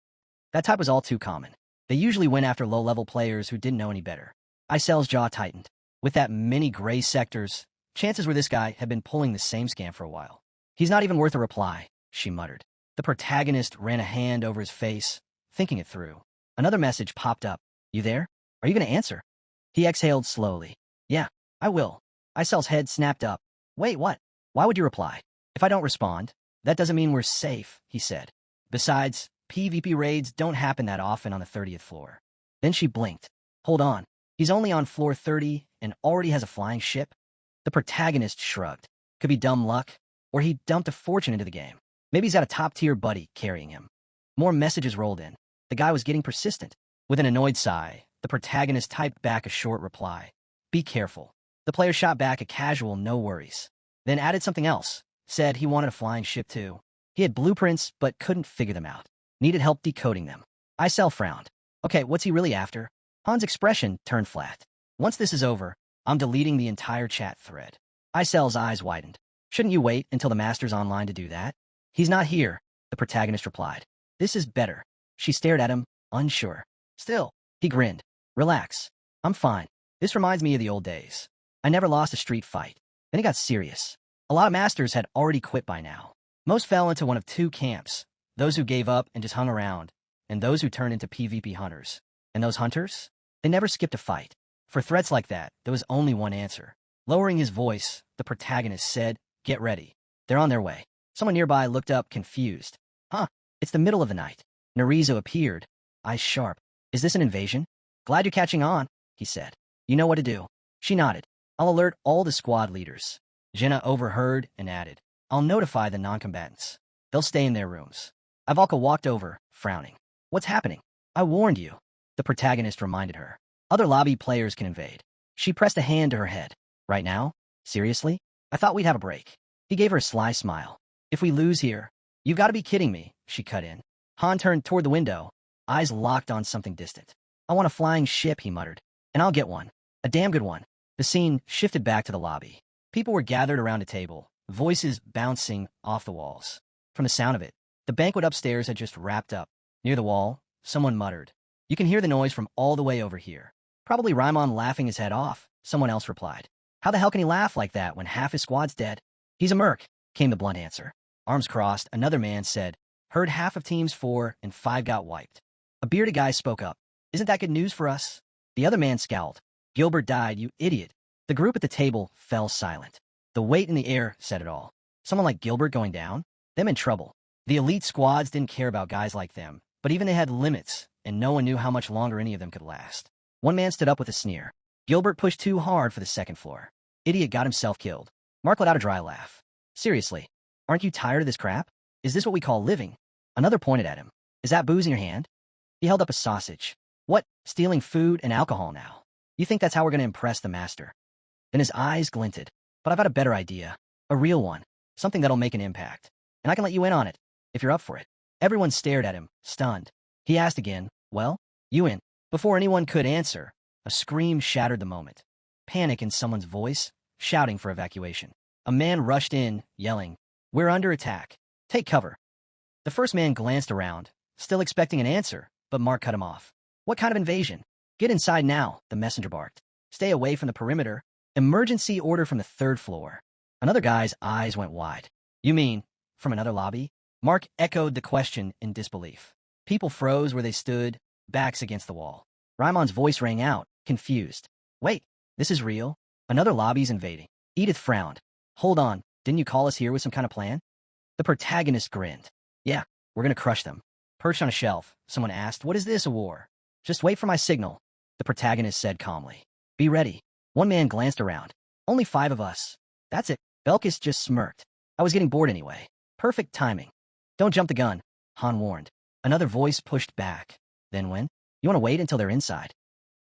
That type was all too common. They usually went after low-level players who didn't know any better. Isel's jaw tightened. With that many gray sectors, chances were this guy had been pulling the same scam for a while. He's not even worth a reply, she muttered. The protagonist ran a hand over his face, thinking it through. Another message popped up. You there? Are you going to answer? He exhaled slowly. Yeah, I will. Isel's head snapped up. Wait, what? Why would you reply? If I don't respond, that doesn't mean we're safe, he said. Besides, PvP raids don't happen that often on the 30th floor. Then she blinked. Hold on. He's only on floor 30 and already has a flying ship? The protagonist shrugged. Could be dumb luck, or he dumped a fortune into the game. Maybe he's got a top-tier buddy carrying him. More messages rolled in. The guy was getting persistent. With an annoyed sigh, the protagonist typed back a short reply. Be careful. The player shot back a casual no worries. Then added something else. Said he wanted a flying ship too. He had blueprints, but couldn't figure them out. Needed help decoding them. Isel frowned. Okay, what's he really after? Han's expression turned flat. Once this is over, I'm deleting the entire chat thread. Isel's eyes widened. Shouldn't you wait until the master's online to do that? He's not here, the protagonist replied. This is better. She stared at him, unsure. Still, he grinned. Relax. I'm fine. This reminds me of the old days. I never lost a street fight. Then he got serious. A lot of masters had already quit by now. Most fell into one of two camps, those who gave up and just hung around, and those who turned into PvP hunters. And those hunters? They never skipped a fight. For threats like that, there was only one answer. Lowering his voice, the protagonist said, Get ready. They're on their way. Someone nearby looked up, confused. Huh, it's the middle of the night. Narizo appeared, eyes sharp. Is this an invasion? Glad you're catching on, he said. You know what to do. She nodded. I'll alert all the squad leaders. Jenna overheard and added. I'll notify the non-combatants. They'll stay in their rooms. Ivalka walked over, frowning. What's happening? I warned you. The protagonist reminded her. Other lobby players can invade. She pressed a hand to her head. Right now? Seriously? I thought we'd have a break. He gave her a sly smile. If we lose here, you've got to be kidding me, she cut in. Han turned toward the window, eyes locked on something distant. I want a flying ship, he muttered. And I'll get one. A damn good one. The scene shifted back to the lobby. People were gathered around a table, voices bouncing off the walls. From the sound of it, the banquet upstairs had just wrapped up. Near the wall, someone muttered. You can hear the noise from all the way over here. Probably Raimon laughing his head off, someone else replied. How the hell can he laugh like that when half his squad's dead? He's a merc, came the blunt answer. Arms crossed, another man said, heard half of teams 4 and 5 got wiped. A bearded guy spoke up. Isn't that good news for us? The other man scowled. Gilbert died, you idiot. The group at the table fell silent. The weight in the air said it all. Someone like Gilbert going down? Them in trouble. The elite squads didn't care about guys like them, but even they had limits, and no one knew how much longer any of them could last. One man stood up with a sneer. Gilbert pushed too hard for the second floor. Idiot got himself killed. Mark let out a dry laugh. Seriously, aren't you tired of this crap? Is this what we call living? Another pointed at him. Is that booze in your hand? He held up a sausage. What, stealing food and alcohol now? You think that's how we're going to impress the master? Then his eyes glinted. But I've got a better idea. A real one. Something that'll make an impact. And I can let you in on it, if you're up for it. Everyone stared at him, stunned. He asked again, well, you in? Before anyone could answer, a scream shattered the moment. Panic in someone's voice, shouting for evacuation. A man rushed in, yelling, We're under attack. Take cover. The first man glanced around, still expecting an answer, but Mark cut him off. What kind of invasion? Get inside now, the messenger barked. Stay away from the perimeter. Emergency order from the third floor. Another guy's eyes went wide. You mean, from another lobby? Mark echoed the question in disbelief. People froze where they stood, backs against the wall. Raimon's voice rang out, confused. Wait, this is real? Another lobby's invading. Edith frowned. Hold on, didn't you call us here with some kind of plan? The protagonist grinned. Yeah, we're gonna crush them. Perched on a shelf, someone asked, what is this, a war? Just wait for my signal, the protagonist said calmly. Be ready. One man glanced around. Only 5 of us. That's it. Belkis just smirked. I was getting bored anyway. Perfect timing. Don't jump the gun, Han warned. Another voice pushed back. Then when? You want to wait until they're inside?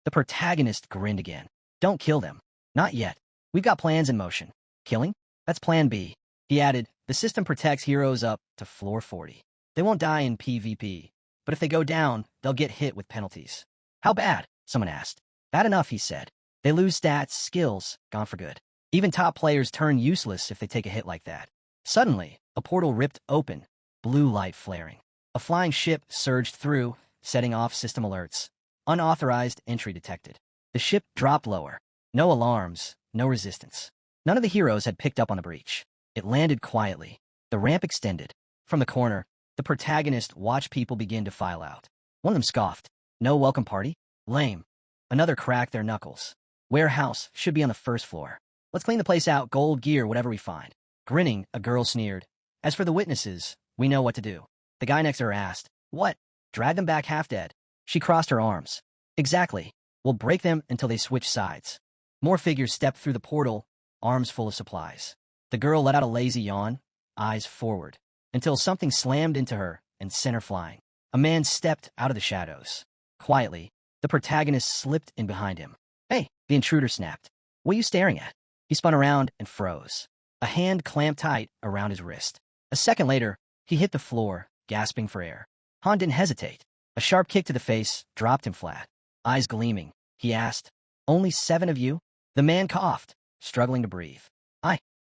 The protagonist grinned again. Don't kill them. Not yet. We've got plans in motion. Killing? That's plan B. He added, the system protects heroes up to floor 40. They won't die in PvP, but if they go down, they'll get hit with penalties. How bad? Someone asked. Bad enough, he said. They lose stats, skills, gone for good. Even top players turn useless if they take a hit like that. Suddenly, a portal ripped open, blue light flaring. A flying ship surged through, setting off system alerts. Unauthorized entry detected. The ship dropped lower. No alarms, no resistance. None of the heroes had picked up on the breach. It landed quietly. The ramp extended. From the corner, the protagonist watched people begin to file out. One of them scoffed. No welcome party? Lame. Another cracked their knuckles. Warehouse should be on the first floor. Let's clean the place out, gold gear, whatever we find. Grinning, a girl sneered. As for the witnesses, we know what to do. The guy next to her asked, what? Drag them back half dead. She crossed her arms. Exactly. We'll break them until they switch sides. More figures stepped through the portal, arms full of supplies. The girl let out a lazy yawn, eyes forward, until something slammed into her and sent her flying. A man stepped out of the shadows. Quietly, the protagonist slipped in behind him. Hey, the intruder snapped. What are you staring at? He spun around and froze. A hand clamped tight around his wrist. A second later, he hit the floor, gasping for air. Han didn't hesitate. A sharp kick to the face dropped him flat. Eyes gleaming, he asked, only 7 of you? The man coughed, struggling to breathe.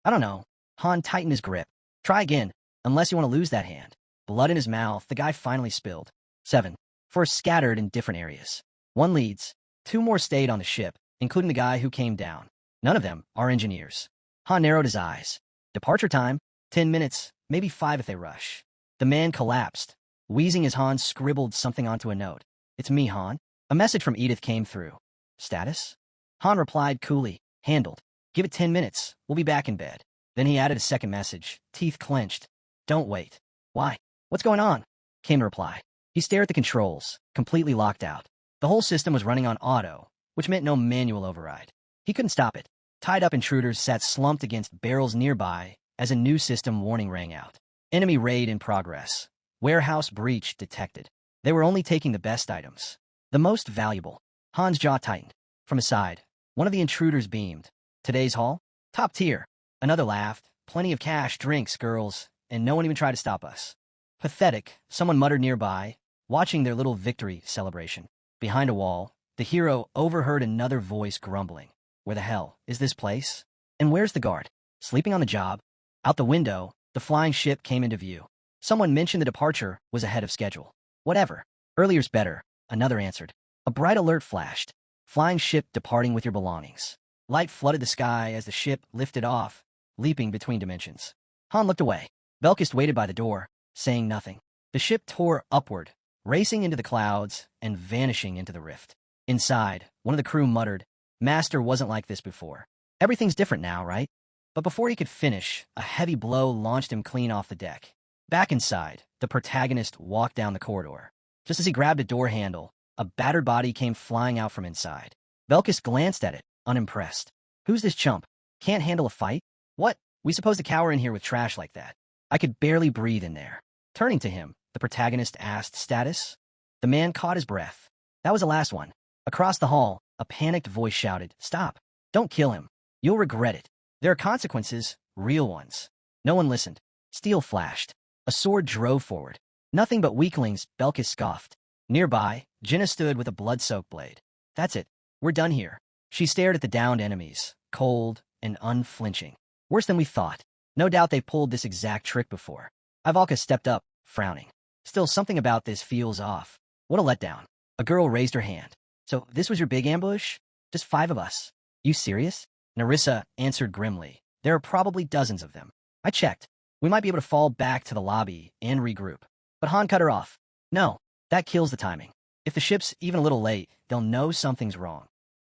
I don't know. Han tightened his grip. Try again, unless you want to lose that hand. Blood in his mouth, the guy finally spilled. 7. 4 scattered in different areas. 1 leads. 2 more stayed on the ship, including the guy who came down. None of them are engineers. Han narrowed his eyes. Departure time, 10 minutes, maybe 5 if they rush. The man collapsed, wheezing as Han scribbled something onto a note. It's me, Han. A message from Edith came through. Status? Han replied coolly. Handled. Give it 10 minutes. We'll be back in bed. Then he added a second message, teeth clenched. Don't wait. Why? What's going on? Came the reply. He stared at the controls, completely locked out. The whole system was running on auto, which meant no manual override. He couldn't stop it. Tied-up intruders sat slumped against barrels nearby as a new system warning rang out. Enemy raid in progress. Warehouse breach detected. They were only taking the best items. The most valuable. Han's jaw tightened. From his side, one of the intruders beamed. Today's haul? Top tier. Another laughed. Plenty of cash, drinks, girls, and no one even tried to stop us. Pathetic, someone muttered nearby, watching their little victory celebration. Behind a wall, the hero overheard another voice grumbling. Where the hell is this place? And where's the guard? Sleeping on the job? Out the window, the flying ship came into view. Someone mentioned the departure was ahead of schedule. Whatever. Earlier's better, another answered. A bright alert flashed. Flying ship departing with your belongings. Light flooded the sky as the ship lifted off, leaping between dimensions. Han looked away. Belkis waited by the door, saying nothing. The ship tore upward, racing into the clouds and vanishing into the rift. Inside, one of the crew muttered, Master wasn't like this before. Everything's different now, right? But before he could finish, a heavy blow launched him clean off the deck. Back inside, the protagonist walked down the corridor. Just as he grabbed a door handle, a battered body came flying out from inside. Belkis glanced at it, unimpressed. Who's this chump? Can't handle a fight? What? We supposed to cower in here with trash like that? I could barely breathe in there. Turning to him, the protagonist asked, Status? The man caught his breath. That was the last one. Across the hall, a panicked voice shouted, Stop. Don't kill him. You'll regret it. There are consequences, real ones. No one listened. Steel flashed. A sword drove forward. Nothing but weaklings, Belkis scoffed. Nearby, Jenna stood with a blood-soaked blade. That's it. We're done here. She stared at the downed enemies, cold and unflinching. Worse than we thought. No doubt they've pulled this exact trick before. Ivalka stepped up, frowning. Still, something about this feels off. What a letdown. A girl raised her hand. So this was your big ambush? Just 5 of us. You serious? Narissa answered grimly. There are probably dozens of them. I checked. We might be able to fall back to the lobby and regroup. But Han cut her off. No, that kills the timing. If the ship's even a little late, they'll know something's wrong.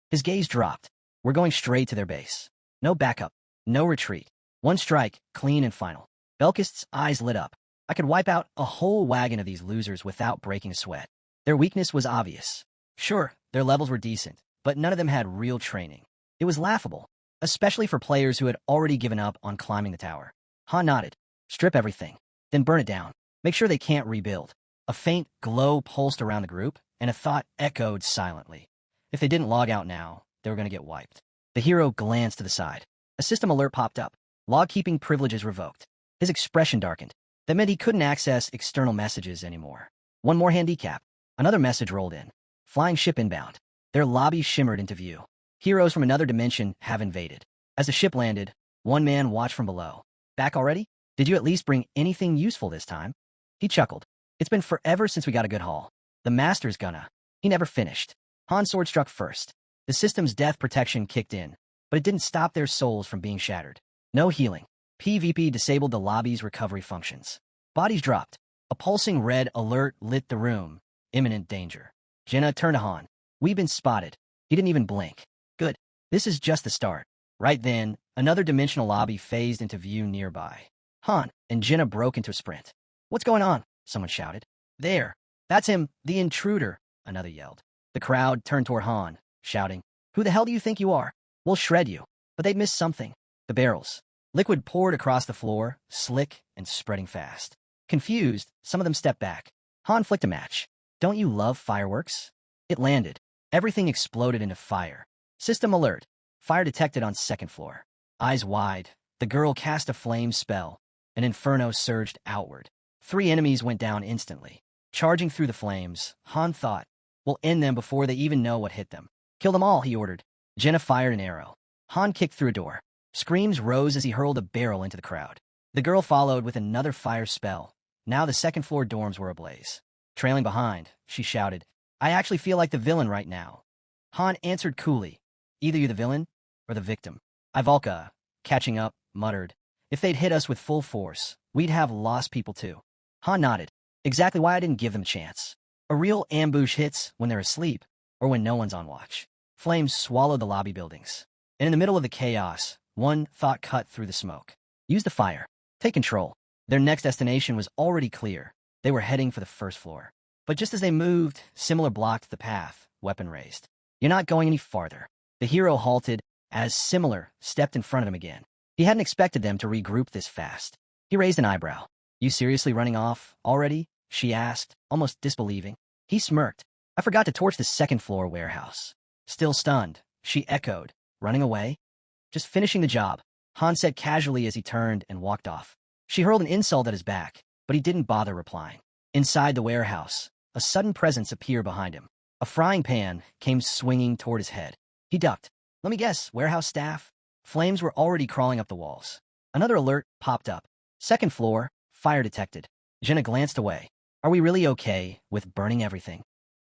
His gaze dropped. We're going straight to their base. No backup. No retreat. One strike, clean and final. Belkist's eyes lit up. I could wipe out a whole wagon of these losers without breaking a sweat. Their weakness was obvious. Sure, their levels were decent, but none of them had real training. It was laughable, especially for players who had already given up on climbing the tower. Han nodded. Strip everything, then burn it down. Make sure they can't rebuild. A faint glow pulsed around the group, and a thought echoed silently. If they didn't log out now, they were going to get wiped. The hero glanced to the side. A system alert popped up. Log-keeping privileges revoked. His expression darkened. That meant he couldn't access external messages anymore. One more handicap. Another message rolled in. Flying ship inbound. Their lobby shimmered into view. Heroes from another dimension have invaded. As the ship landed, one man watched from below. Back already? Did you at least bring anything useful this time? He chuckled. It's been forever since we got a good haul. The master's gonna. He never finished. Han's sword struck first. The system's death protection kicked in, but it didn't stop their souls from being shattered. No healing. PvP disabled the lobby's recovery functions. Bodies dropped. A pulsing red alert lit the room. Imminent danger. Jenna turned to Han. We've been spotted. He didn't even blink. Good. This is just the start. Right then, another dimensional lobby phased into view nearby. Han and Jenna broke into a sprint. What's going on? Someone shouted. There. That's him, the intruder, another yelled. The crowd turned toward Han, shouting, Who the hell do you think you are? We'll shred you. But they'd missed something. The barrels. Liquid poured across the floor, slick and spreading fast. Confused, some of them stepped back. Han flicked a match. Don't you love fireworks? It landed. Everything exploded into fire. System alert. Fire detected on second floor. Eyes wide, the girl cast a flame spell. An inferno surged outward. 3 enemies went down instantly. Charging through the flames, Han thought, We'll end them before they even know what hit them. Kill them all, he ordered. Jenna fired an arrow. Han kicked through a door. Screams rose as he hurled a barrel into the crowd. The girl followed with another fire spell. Now the second-floor dorms were ablaze. Trailing behind, she shouted, I actually feel like the villain right now. Han answered coolly, Either you're the villain or the victim. Ivalka, catching up, muttered, If they'd hit us with full force, we'd have lost people too. Han nodded. Exactly why I didn't give them a chance. A real ambush hits when they're asleep or when no one's on watch. Flames swallowed the lobby buildings. And in the middle of the chaos, one thought cut through the smoke. Use the fire. Take control. Their next destination was already clear. They were heading for the first floor. But just as they moved, Similar blocked the path, weapon raised. You're not going any farther. The hero halted as Similar stepped in front of him again. He hadn't expected them to regroup this fast. He raised an eyebrow. You seriously running off already? She asked, almost disbelieving. He smirked. I forgot to torch the second-floor warehouse. Still stunned, she echoed. Running away? Just finishing the job, Han said casually as he turned and walked off. She hurled an insult at his back, but he didn't bother replying. Inside the warehouse, a sudden presence appeared behind him. A frying pan came swinging toward his head. He ducked. Let me guess, warehouse staff? Flames were already crawling up the walls. Another alert popped up. Second floor, fire detected. Jenna glanced away. Are we really okay with burning everything?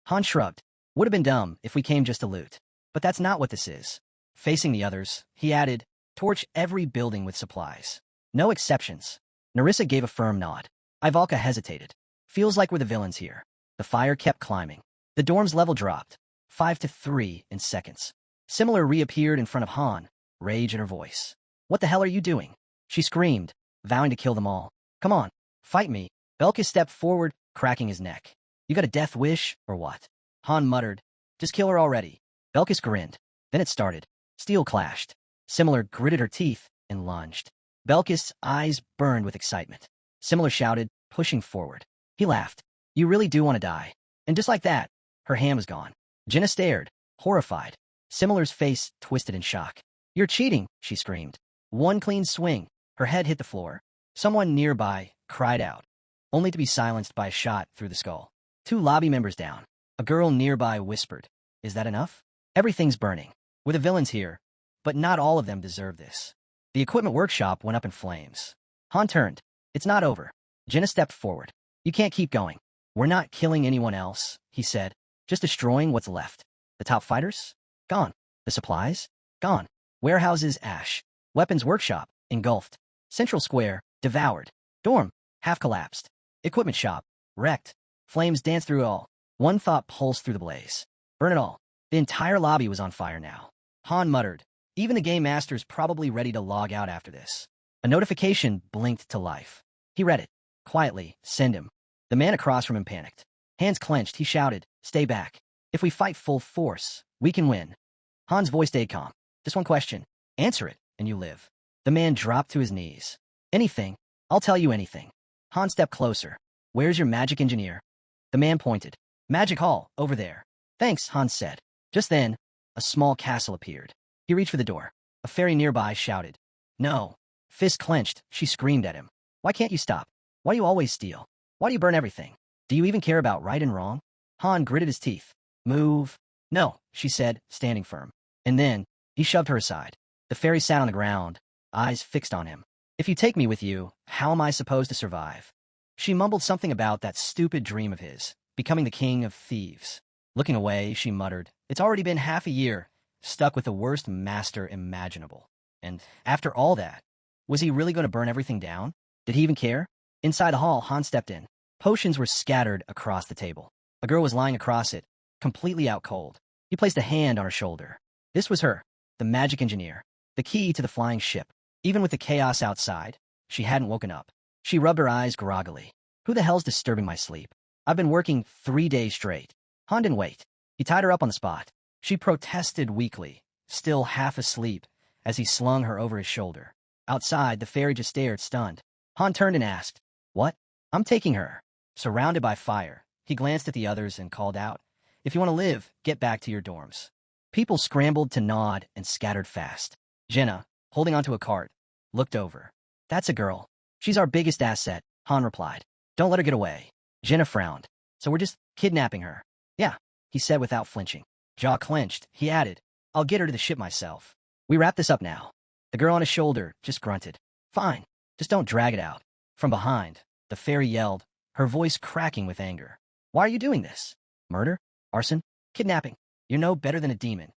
Han shrugged. Would have been dumb if we came just to loot. But that's not what this is. Facing the others, he added, torch every building with supplies. No exceptions. Narissa gave a firm nod. Ivalka hesitated. Feels like we're the villains here. The fire kept climbing. The dorm's level dropped. 5 to 3 in seconds. Similar reappeared in front of Han, rage in her voice. What the hell are you doing? She screamed, vowing to kill them all. Come on, fight me. Belka stepped forward, cracking his neck. You got a death wish, or what? Han muttered. Just kill her already. Belkis grinned. Then it started. Steel clashed. Similar gritted her teeth and lunged. Belkis' eyes burned with excitement. Similar shouted, pushing forward. He laughed. You really do want to die. And just like that, her hand was gone. Jenna stared, horrified. Similar's face twisted in shock. You're cheating, she screamed. One clean swing. Her head hit the floor. Someone nearby cried out, only to be silenced by a shot through the skull. 2 lobby members down. A girl nearby whispered, Is that enough? Everything's burning. We're the villains here, but not all of them deserve this. The equipment workshop went up in flames. Han turned. It's not over. Jenna stepped forward. You can't keep going. We're not killing anyone else, he said, just destroying what's left. The top fighters? Gone. The supplies? Gone. Warehouses, ash. Weapons workshop, engulfed. Central square, devoured. Dorm, half collapsed. Equipment shop, wrecked. Flames danced through it all. One thought pulsed through the blaze. Burn it all. The entire lobby was on fire now. Han muttered. Even the game master's probably ready to log out after this. A notification blinked to life. He read it. Quietly, send him. The man across from him panicked. Hands clenched, he shouted, stay back. If we fight full force, we can win. Han's voice stayed calm. Just one question. Answer it, and you live. The man dropped to his knees. Anything. I'll tell you anything. Han stepped closer. Where's your magic engineer? The man pointed. Magic hall, over there. Thanks, Han said. Just then, a small castle appeared. He reached for the door. A fairy nearby shouted. No. Fist clenched, she screamed at him. Why can't you stop? Why do you always steal? Why do you burn everything? Do you even care about right and wrong? Han gritted his teeth. Move. No, she said, standing firm. And then, he shoved her aside. The fairy sat on the ground, eyes fixed on him. If you take me with you, how am I supposed to survive? She mumbled something about that stupid dream of his, becoming the king of thieves. Looking away, she muttered, it's already been half a year, stuck with the worst master imaginable. And after all that, was he really going to burn everything down? Did he even care? Inside the hall, Han stepped in. Potions were scattered across the table. A girl was lying across it, completely out cold. He placed a hand on her shoulder. This was her, the magic engineer, the key to the flying ship. Even with the chaos outside, she hadn't woken up. She rubbed her eyes groggily. Who the hell's disturbing my sleep? I've been working 3 days straight. Han didn't wait. He tied her up on the spot. She protested weakly, still half asleep, as he slung her over his shoulder. Outside, the fairy just stared, stunned. Han turned and asked, what? I'm taking her. Surrounded by fire, he glanced at the others and called out, if you want to live, get back to your dorms. People scrambled to nod and scattered fast. Jenna, holding onto a cart, looked over. That's a girl. She's our biggest asset, Han replied. Don't let her get away. Jenna frowned. So we're just kidnapping her. Yeah, he said without flinching. Jaw clenched, he added, I'll get her to the ship myself. We wrap this up now. The girl on his shoulder just grunted. Fine, just don't drag it out. From behind, the fairy yelled, her voice cracking with anger. Why are you doing this? Murder? Arson? Kidnapping? You're no better than a demon.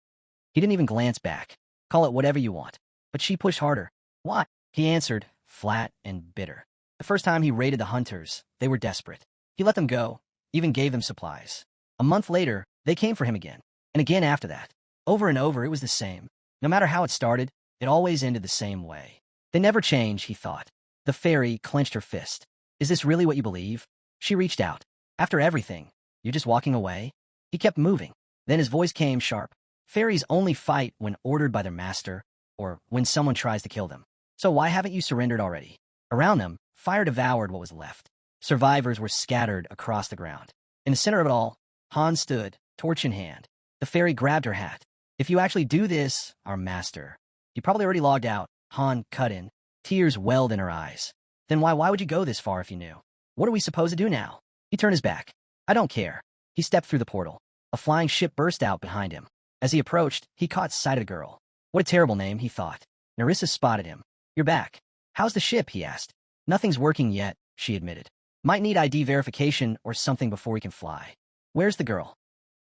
He didn't even glance back. Call it whatever you want. But she pushed harder. Why? He answered, flat and bitter. The first time he raided the hunters, they were desperate. He let them go, even gave them supplies. A month later, they came for him again. And again after that. Over and over, it was the same. No matter how it started, it always ended the same way. They never change, he thought. The fairy clenched her fist. Is this really what you believe? She reached out. After everything, you're just walking away? He kept moving. Then his voice came sharp. Fairies only fight when ordered by their master, or when someone tries to kill them. So why haven't you surrendered already? Around them, fire devoured what was left. Survivors were scattered across the ground. In the center of it all, Han stood, torch in hand. The fairy grabbed her hat. If you actually do this, our master. You probably already logged out. Han cut in. Tears welled in her eyes. Then why would you go this far if you knew? What are we supposed to do now? He turned his back. I don't care. He stepped through the portal. A flying ship burst out behind him. As he approached, he caught sight of the girl. What a terrible name, he thought. Narissa spotted him. You're back. How's the ship, he asked. Nothing's working yet, she admitted. Might need ID verification or something before we can fly. Where's the girl?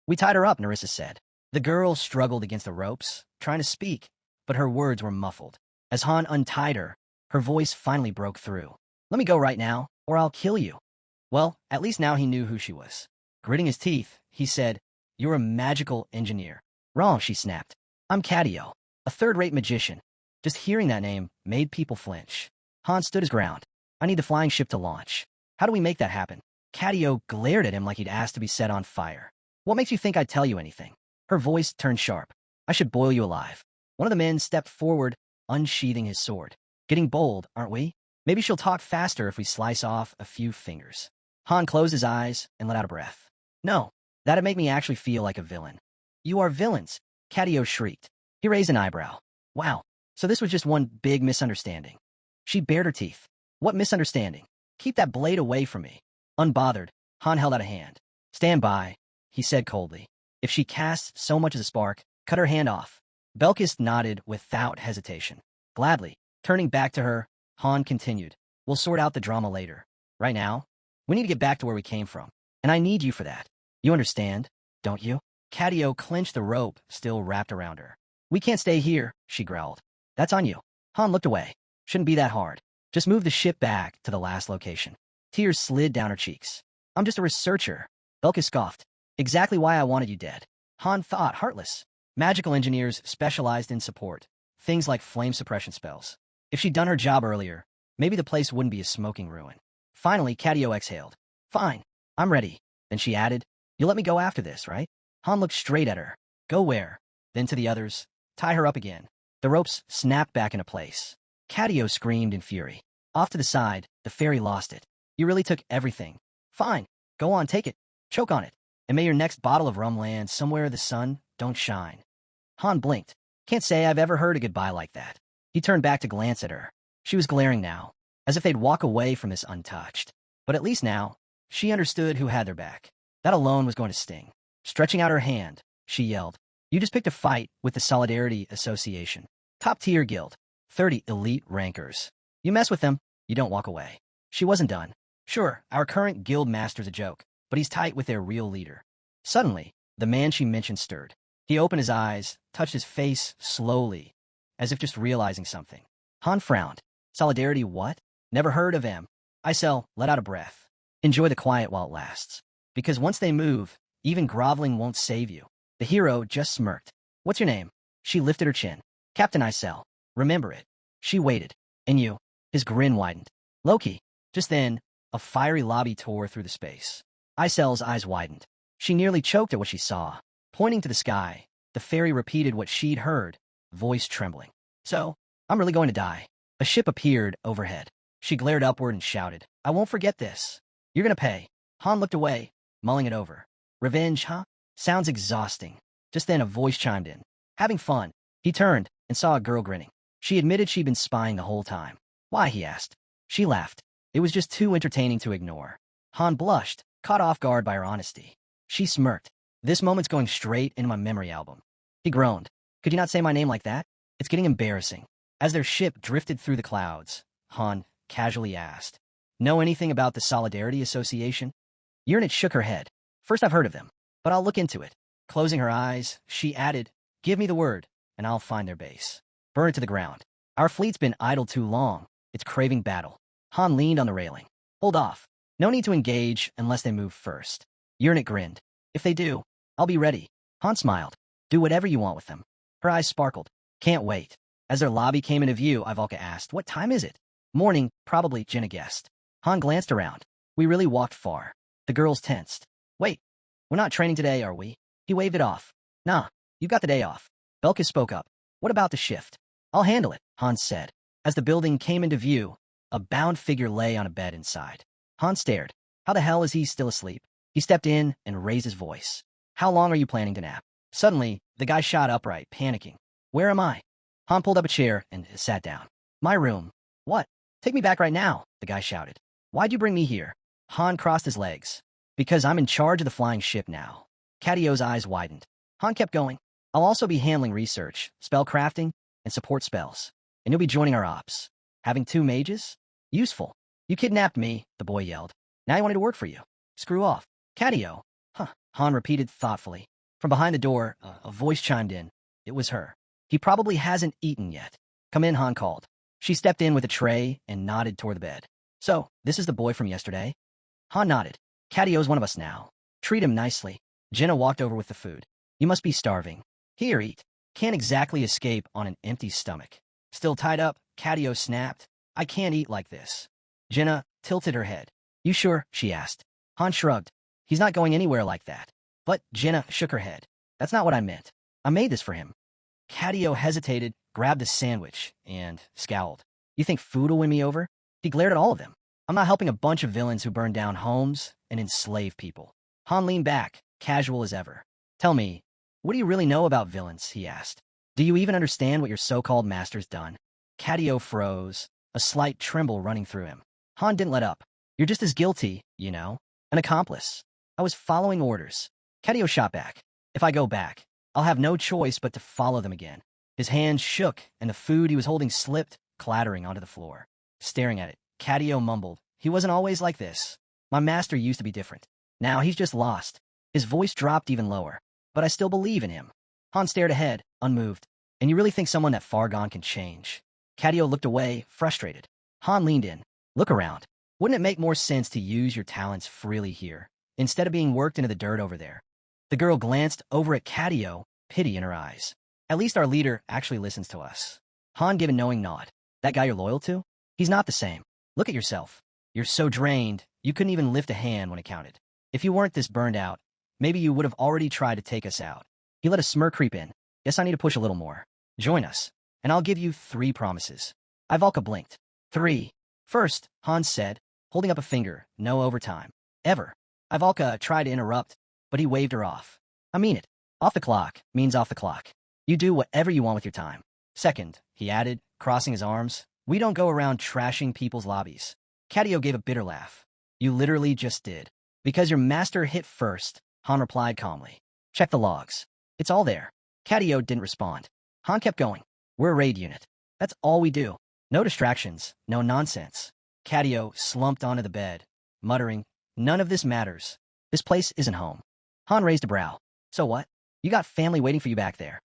We tied her up, Narissa said. The girl struggled against the ropes, trying to speak, but her words were muffled. As Han untied her, her voice finally broke through. Let me go right now, or I'll kill you. Well, at least now he knew who she was. Gritting his teeth, he said, You're a magical engineer. Wrong, she snapped. I'm Cadio, a third-rate magician. Just hearing that name made people flinch. Han stood his ground. I need the flying ship to launch. How do we make that happen? Cadio glared at him like he'd asked to be set on fire. What makes you think I'd tell you anything? Her voice turned sharp. I should boil you alive. One of the men stepped forward, unsheathing his sword. Getting bold, aren't we? Maybe she'll talk faster if we slice off a few fingers. Han closed his eyes and let out a breath. No, that'd make me actually feel like a villain. You are villains, Cadio shrieked. He raised an eyebrow. Wow, so this was just one big misunderstanding. She bared her teeth. What misunderstanding? Keep that blade away from me. Unbothered, Han held out a hand. Stand by, he said coldly. If she casts so much as a spark, cut her hand off. Belkis nodded without hesitation. Gladly, turning back to her, Han continued. We'll sort out the drama later. Right now, we need to get back to where we came from. And I need you for that. You understand, don't you? Cadio clenched the rope still wrapped around her. We can't stay here, she growled. That's on you. Han looked away. Shouldn't be that hard. Just move the ship back to the last location. Tears slid down her cheeks. I'm just a researcher. Belka scoffed. Exactly why I wanted you dead. Han thought, heartless. Magical engineers specialized in support. Things like flame suppression spells. If she'd done her job earlier, maybe the place wouldn't be a smoking ruin. Finally, Catio exhaled. Fine. I'm ready. Then she added, you'll let me go after this, right? Han looked straight at her. Go where? Then to the others. Tie her up again. The ropes snapped back into place. Catio screamed in fury. Off to the side, the fairy lost it. You really took everything. Fine. Go on, take it. Choke on it. And may your next bottle of rum land somewhere the sun don't shine. Han blinked. Can't say I've ever heard a goodbye like that. He turned back to glance at her. She was glaring now, as if they'd walk away from this untouched. But at least now, she understood who had their back. That alone was going to sting. Stretching out her hand, she yelled, you just picked a fight with the Solidarity Association. Top-tier guild. 30 elite rankers. You mess with them, you don't walk away. She wasn't done. Sure, our current guild master's a joke, but he's tight with their real leader. Suddenly, the man she mentioned stirred. He opened his eyes, touched his face slowly, as if just realizing something. Han frowned. Solidarity what? Never heard of him. Isel let out a breath. Enjoy the quiet while it lasts. Because once they move, even groveling won't save you. The hero just smirked. What's your name? She lifted her chin. Captain Isel. Remember it. She waited. And you? His grin widened. Loki. Just then, a fiery lobby tore through the space. Isel's eyes widened. She nearly choked at what she saw. Pointing to the sky, the fairy repeated what she'd heard, voice trembling. So, I'm really going to die. A ship appeared overhead. She glared upward and shouted, I won't forget this. You're gonna pay. Han looked away, mulling it over. Revenge, huh? Sounds exhausting. Just then a voice chimed in. Having fun. He turned and saw a girl grinning. She admitted she'd been spying the whole time. Why, he asked. She laughed. It was just too entertaining to ignore. Han blushed, caught off guard by her honesty. She smirked. This moment's going straight into my memory album. He groaned. Could you not say my name like that? It's getting embarrassing. As their ship drifted through the clouds, Han casually asked, know anything about the Solidarity Association? Urnit shook her head. First I've heard of them, but I'll look into it. Closing her eyes, she added, give me the word, and I'll find their base. Burn it to the ground. Our fleet's been idle too long. It's craving battle. Han leaned on the railing. Hold off. No need to engage unless they move first. Urnit grinned. If they do, I'll be ready. Han smiled. Do whatever you want with them. Her eyes sparkled. Can't wait. As their lobby came into view, Ivalka asked, what time is it? Morning, probably, Jinna guessed. Han glanced around. We really walked far. The girls tensed. Wait, we're not training today, are we? He waved it off. Nah, you've got the day off. Belka spoke up. What about the shift? I'll handle it, Han said. As the building came into view, a bound figure lay on a bed inside. Han stared. How the hell is he still asleep? He stepped in and raised his voice. How long are you planning to nap? Suddenly, the guy shot upright, panicking. Where am I? Han pulled up a chair and sat down. My room. What? Take me back right now, the guy shouted. Why'd you bring me here? Han crossed his legs. Because I'm in charge of the flying ship now. Catio's eyes widened. Han kept going. I'll also be handling research, spell crafting, and support spells. And you'll be joining our ops. Having 2 mages? Useful. You kidnapped me, the boy yelled. Now I wanted to work for you. Screw off. Catio. Huh, Han repeated thoughtfully. From behind the door, a voice chimed in. It was her. He probably hasn't eaten yet. Come in, Han called. She stepped in with a tray and nodded toward the bed. So, this is the boy from yesterday? Han nodded. Catio's one of us now. Treat him nicely. Jenna walked over with the food. You must be starving. Here, eat. Can't exactly escape on an empty stomach. Still tied up, Catio snapped. I can't eat like this. Jenna tilted her head. You sure? She asked. Han shrugged. He's not going anywhere like that. But Jenna shook her head. That's not what I meant. I made this for him. Catio hesitated, grabbed a sandwich, and scowled. You think food will win me over? He glared at all of them. I'm not helping a bunch of villains who burn down homes and enslave people. Han leaned back, casual as ever. Tell me, what do you really know about villains? He asked. Do you even understand what your so-called master's done? Catio froze, a slight tremble running through him. Han didn't let up. You're just as guilty, you know. An accomplice. I was following orders. Catio shot back. If I go back, I'll have no choice but to follow them again. His hands shook, and the food he was holding slipped, clattering onto the floor. Staring at it, Catio mumbled, he wasn't always like this. My master used to be different. Now he's just lost. His voice dropped even lower. But I still believe in him. Han stared ahead, unmoved. And you really think someone that far gone can change? Cadio looked away, frustrated. Han leaned in. Look around. Wouldn't it make more sense to use your talents freely here, instead of being worked into the dirt over there? The girl glanced over at Cadio, pity in her eyes. At least our leader actually listens to us. Han gave a knowing nod. That guy you're loyal to? He's not the same. Look at yourself. You're so drained, you couldn't even lift a hand when it counted. If you weren't this burned out, maybe you would have already tried to take us out. He let a smirk creep in. Guess I need to push a little more. Join us, and I'll give you 3 promises. Ivalka blinked. 3. First, Hans said, holding up a finger, no overtime. Ever. Ivalka tried to interrupt, but he waved her off. I mean it. Off the clock means off the clock. You do whatever you want with your time. Second, he added, crossing his arms, we don't go around trashing people's lobbies. Cadio gave a bitter laugh. You literally just did. Because your master hit first, Han replied calmly. Check the logs. It's all there. Cadio didn't respond. Han kept going. We're a raid unit. That's all we do. No distractions, no nonsense. Cadio slumped onto the bed, muttering, none of this matters. This place isn't home. Han raised a brow. So what? You got family waiting for you back there.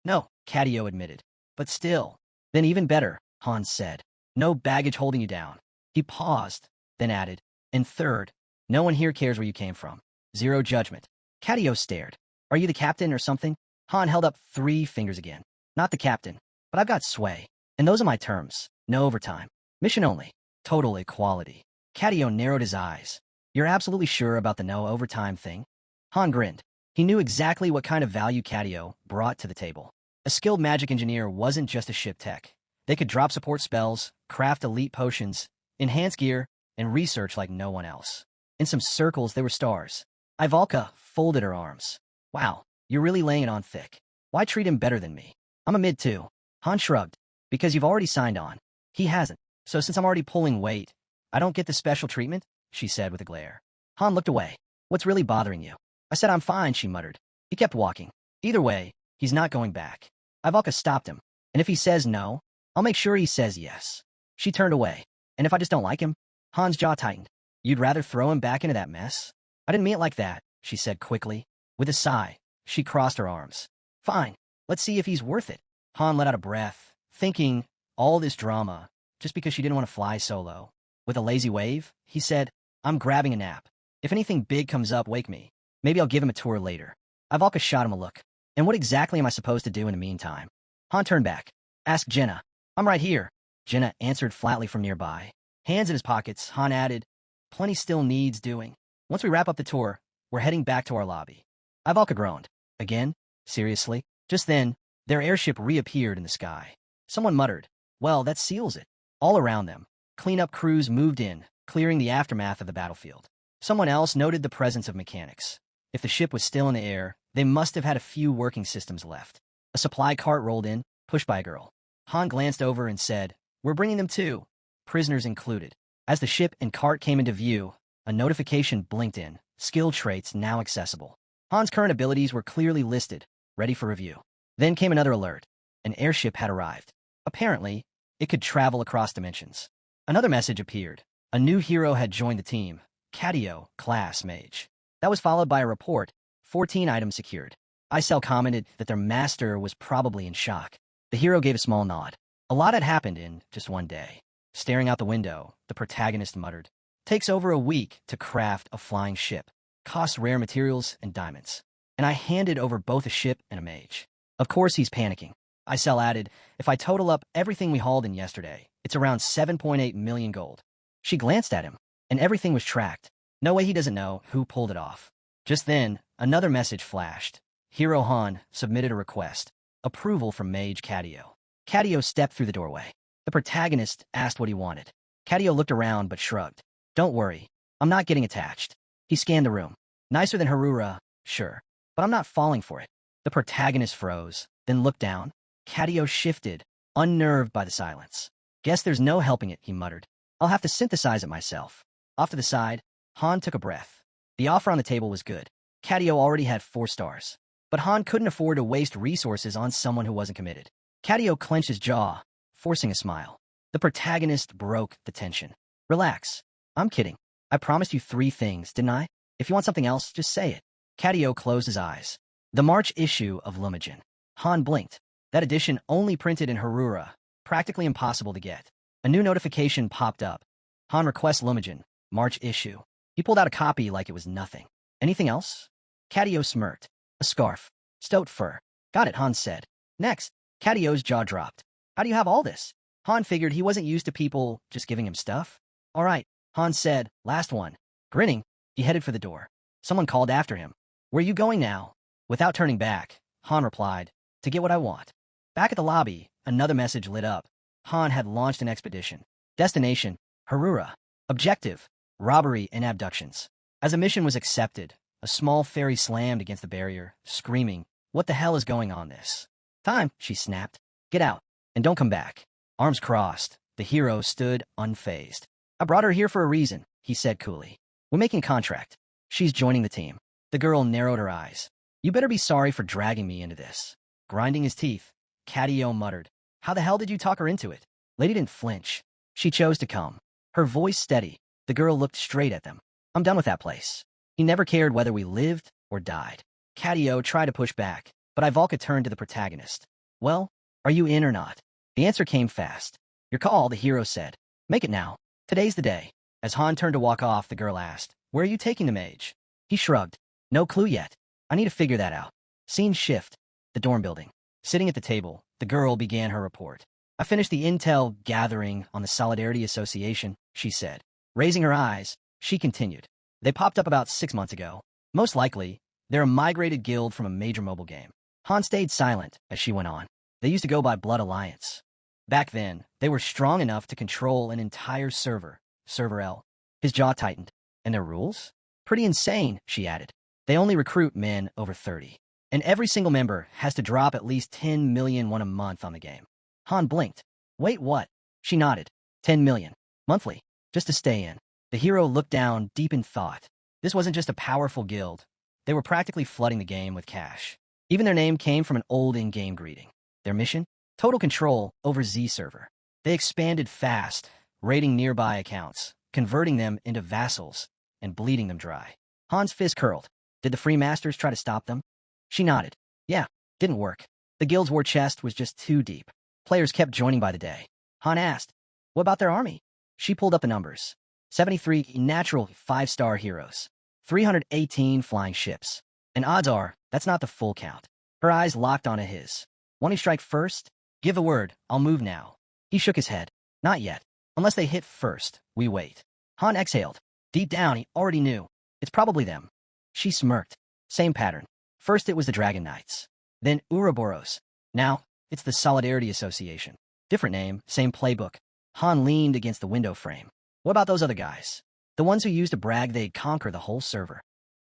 No, Cadio admitted. But still. Then even better, Hans said. No baggage holding you down. He paused, then added, and third, no one here cares where you came from. Zero judgment. Cadio stared. Are you the captain or something? Han held up 3 fingers again. Not the captain, but I've got sway. And those are my terms. No overtime. Mission only. Total equality. Cadio narrowed his eyes. You're absolutely sure about the no overtime thing? Han grinned. He knew exactly what kind of value Cadio brought to the table. A skilled magic engineer wasn't just a ship tech. They could drop support spells, craft elite potions, enhance gear, and research like no one else. In some circles, they were stars. Ivalka folded her arms. Wow, you're really laying it on thick. Why treat him better than me? I'm a mid too. Han shrugged. Because you've already signed on. He hasn't. So since I'm already pulling weight, I don't get the special treatment? She said with a glare. Han looked away. What's really bothering you? I said I'm fine, she muttered. He kept walking. Either way, he's not going back. Ivalka stopped him. And if he says no, I'll make sure he says yes. She turned away. And if I just don't like him? Han's jaw tightened. You'd rather throw him back into that mess? I didn't mean it like that, she said quickly. With a sigh, she crossed her arms. Fine, let's see if he's worth it. Han let out a breath, thinking, all this drama, just because she didn't want to fly solo. With a lazy wave, he said, I'm grabbing a nap. If anything big comes up, wake me. Maybe I'll give him a tour later. Ivalka shot him a look. And what exactly am I supposed to do in the meantime? Han turned back. Ask Jenna. I'm right here. Jenna answered flatly from nearby. Hands in his pockets, Han added, plenty still needs doing. Once we wrap up the tour, we're heading back to our lobby. Ivalka groaned. Again? Seriously? Just then, their airship reappeared in the sky. Someone muttered, well, that seals it. All around them, cleanup crews moved in, clearing the aftermath of the battlefield. Someone else noted the presence of mechanics. If the ship was still in the air, they must have had a few working systems left. A supply cart rolled in, pushed by a girl. Han glanced over and said, we're bringing them too, prisoners included. As the ship and cart came into view, a notification blinked in, skill traits now accessible. Han's current abilities were clearly listed, ready for review. Then came another alert. An airship had arrived. Apparently, it could travel across dimensions. Another message appeared. A new hero had joined the team, Cadio, class mage. That was followed by a report, 14 items secured. Isel commented that their master was probably in shock. The hero gave a small nod. A lot had happened in just one day. Staring out the window, the protagonist muttered, takes over a week to craft a flying ship. Costs rare materials and diamonds. And I handed over both a ship and a mage. Of course he's panicking. Isel added, if I total up everything we hauled in yesterday, it's around 7.8 million gold. She glanced at him, and everything was tracked. No way he doesn't know who pulled it off. Just then, another message flashed. Hero Han submitted a request. Approval from Mage Cadio. Cadio stepped through the doorway. The protagonist asked what he wanted. Cadio looked around but shrugged. Don't worry, I'm not getting attached. He scanned the room. Nicer than Harura, sure, but I'm not falling for it. The protagonist froze, then looked down. Cadio shifted, unnerved by the silence. Guess there's no helping it, he muttered. I'll have to synthesize it myself. Off to the side, Han took a breath. The offer on the table was good. Cadio already had 4 stars. But Han couldn't afford to waste resources on someone who wasn't committed. Cadio clenched his jaw, forcing a smile. The protagonist broke the tension. Relax. I'm kidding. I promised you 3 things, didn't I? If you want something else, just say it. Cadio closed his eyes. The March issue of Lumagen. Han blinked. That edition only printed in Harura, practically impossible to get. A new notification popped up. Han requests Lumagen, March issue. He pulled out a copy like it was nothing. Anything else? Catio smirked. A scarf. Stoat fur. Got it, Han said. Next, Catio's jaw dropped. How do you have all this? Han figured he wasn't used to people just giving him stuff. All right, Han said, last one. Grinning, he headed for the door. Someone called after him. Where are you going now? Without turning back, Han replied, to get what I want. Back at the lobby, another message lit up. Han had launched an expedition. Destination, Harura. Objective, robbery and abductions. As a mission was accepted, a small fairy slammed against the barrier, screaming, what the hell is going on this? Time, she snapped. Get out, and don't come back. Arms crossed, the hero stood unfazed. I brought her here for a reason, he said coolly. We're making contract. She's joining the team. The girl narrowed her eyes. You better be sorry for dragging me into this. Grinding his teeth, Catio muttered. How the hell did you talk her into it? Lady didn't flinch. She chose to come. Her voice steady. The girl looked straight at them. I'm done with that place. He never cared whether we lived or died. Catio tried to push back, but Ivalka turned to the protagonist. Well, are you in or not? The answer came fast. Your call, the hero said. Make it now. Today's the day. As Han turned to walk off, the girl asked, where are you taking the mage? He shrugged. No clue yet. I need to figure that out. Scene shift. The dorm building. Sitting at the table, the girl began her report. I finished the intel gathering on the Solidarity Association, she said. Raising her eyes, she continued. They popped up about 6 months ago. Most likely, they're a migrated guild from a major mobile game. Han stayed silent as she went on. They used to go by Blood Alliance. Back then, they were strong enough to control an entire server, Server L. His jaw tightened. And their rules? Pretty insane, she added. They only recruit men over 30. And every single member has to drop at least 10 million won a month on the game. Han blinked. Wait, what? She nodded. 10 million. Monthly. Just to stay in. The hero looked down, deep in thought. This wasn't just a powerful guild. They were practically flooding the game with cash. Even their name came from an old in-game greeting. Their mission? Total control over Z server. They expanded fast, raiding nearby accounts, converting them into vassals, and bleeding them dry. Han's fist curled. Did the Free Masters try to stop them? She nodded. Yeah, didn't work. The guild's war chest was just too deep. Players kept joining by the day. Han asked, what about their army? She pulled up the numbers. 73 natural 5-star heroes. 318 flying ships. And odds are, that's not the full count. Her eyes locked onto his. Want to strike first? Give the word, I'll move now. He shook his head. Not yet. Unless they hit first, we wait. Han exhaled. Deep down, he already knew. It's probably them. She smirked. Same pattern. First it was the Dragon Knights. Then Ouroboros. Now, it's the Solidarity Association. Different name, same playbook. Han leaned against the window frame. What about those other guys? The ones who used to brag they'd conquer the whole server.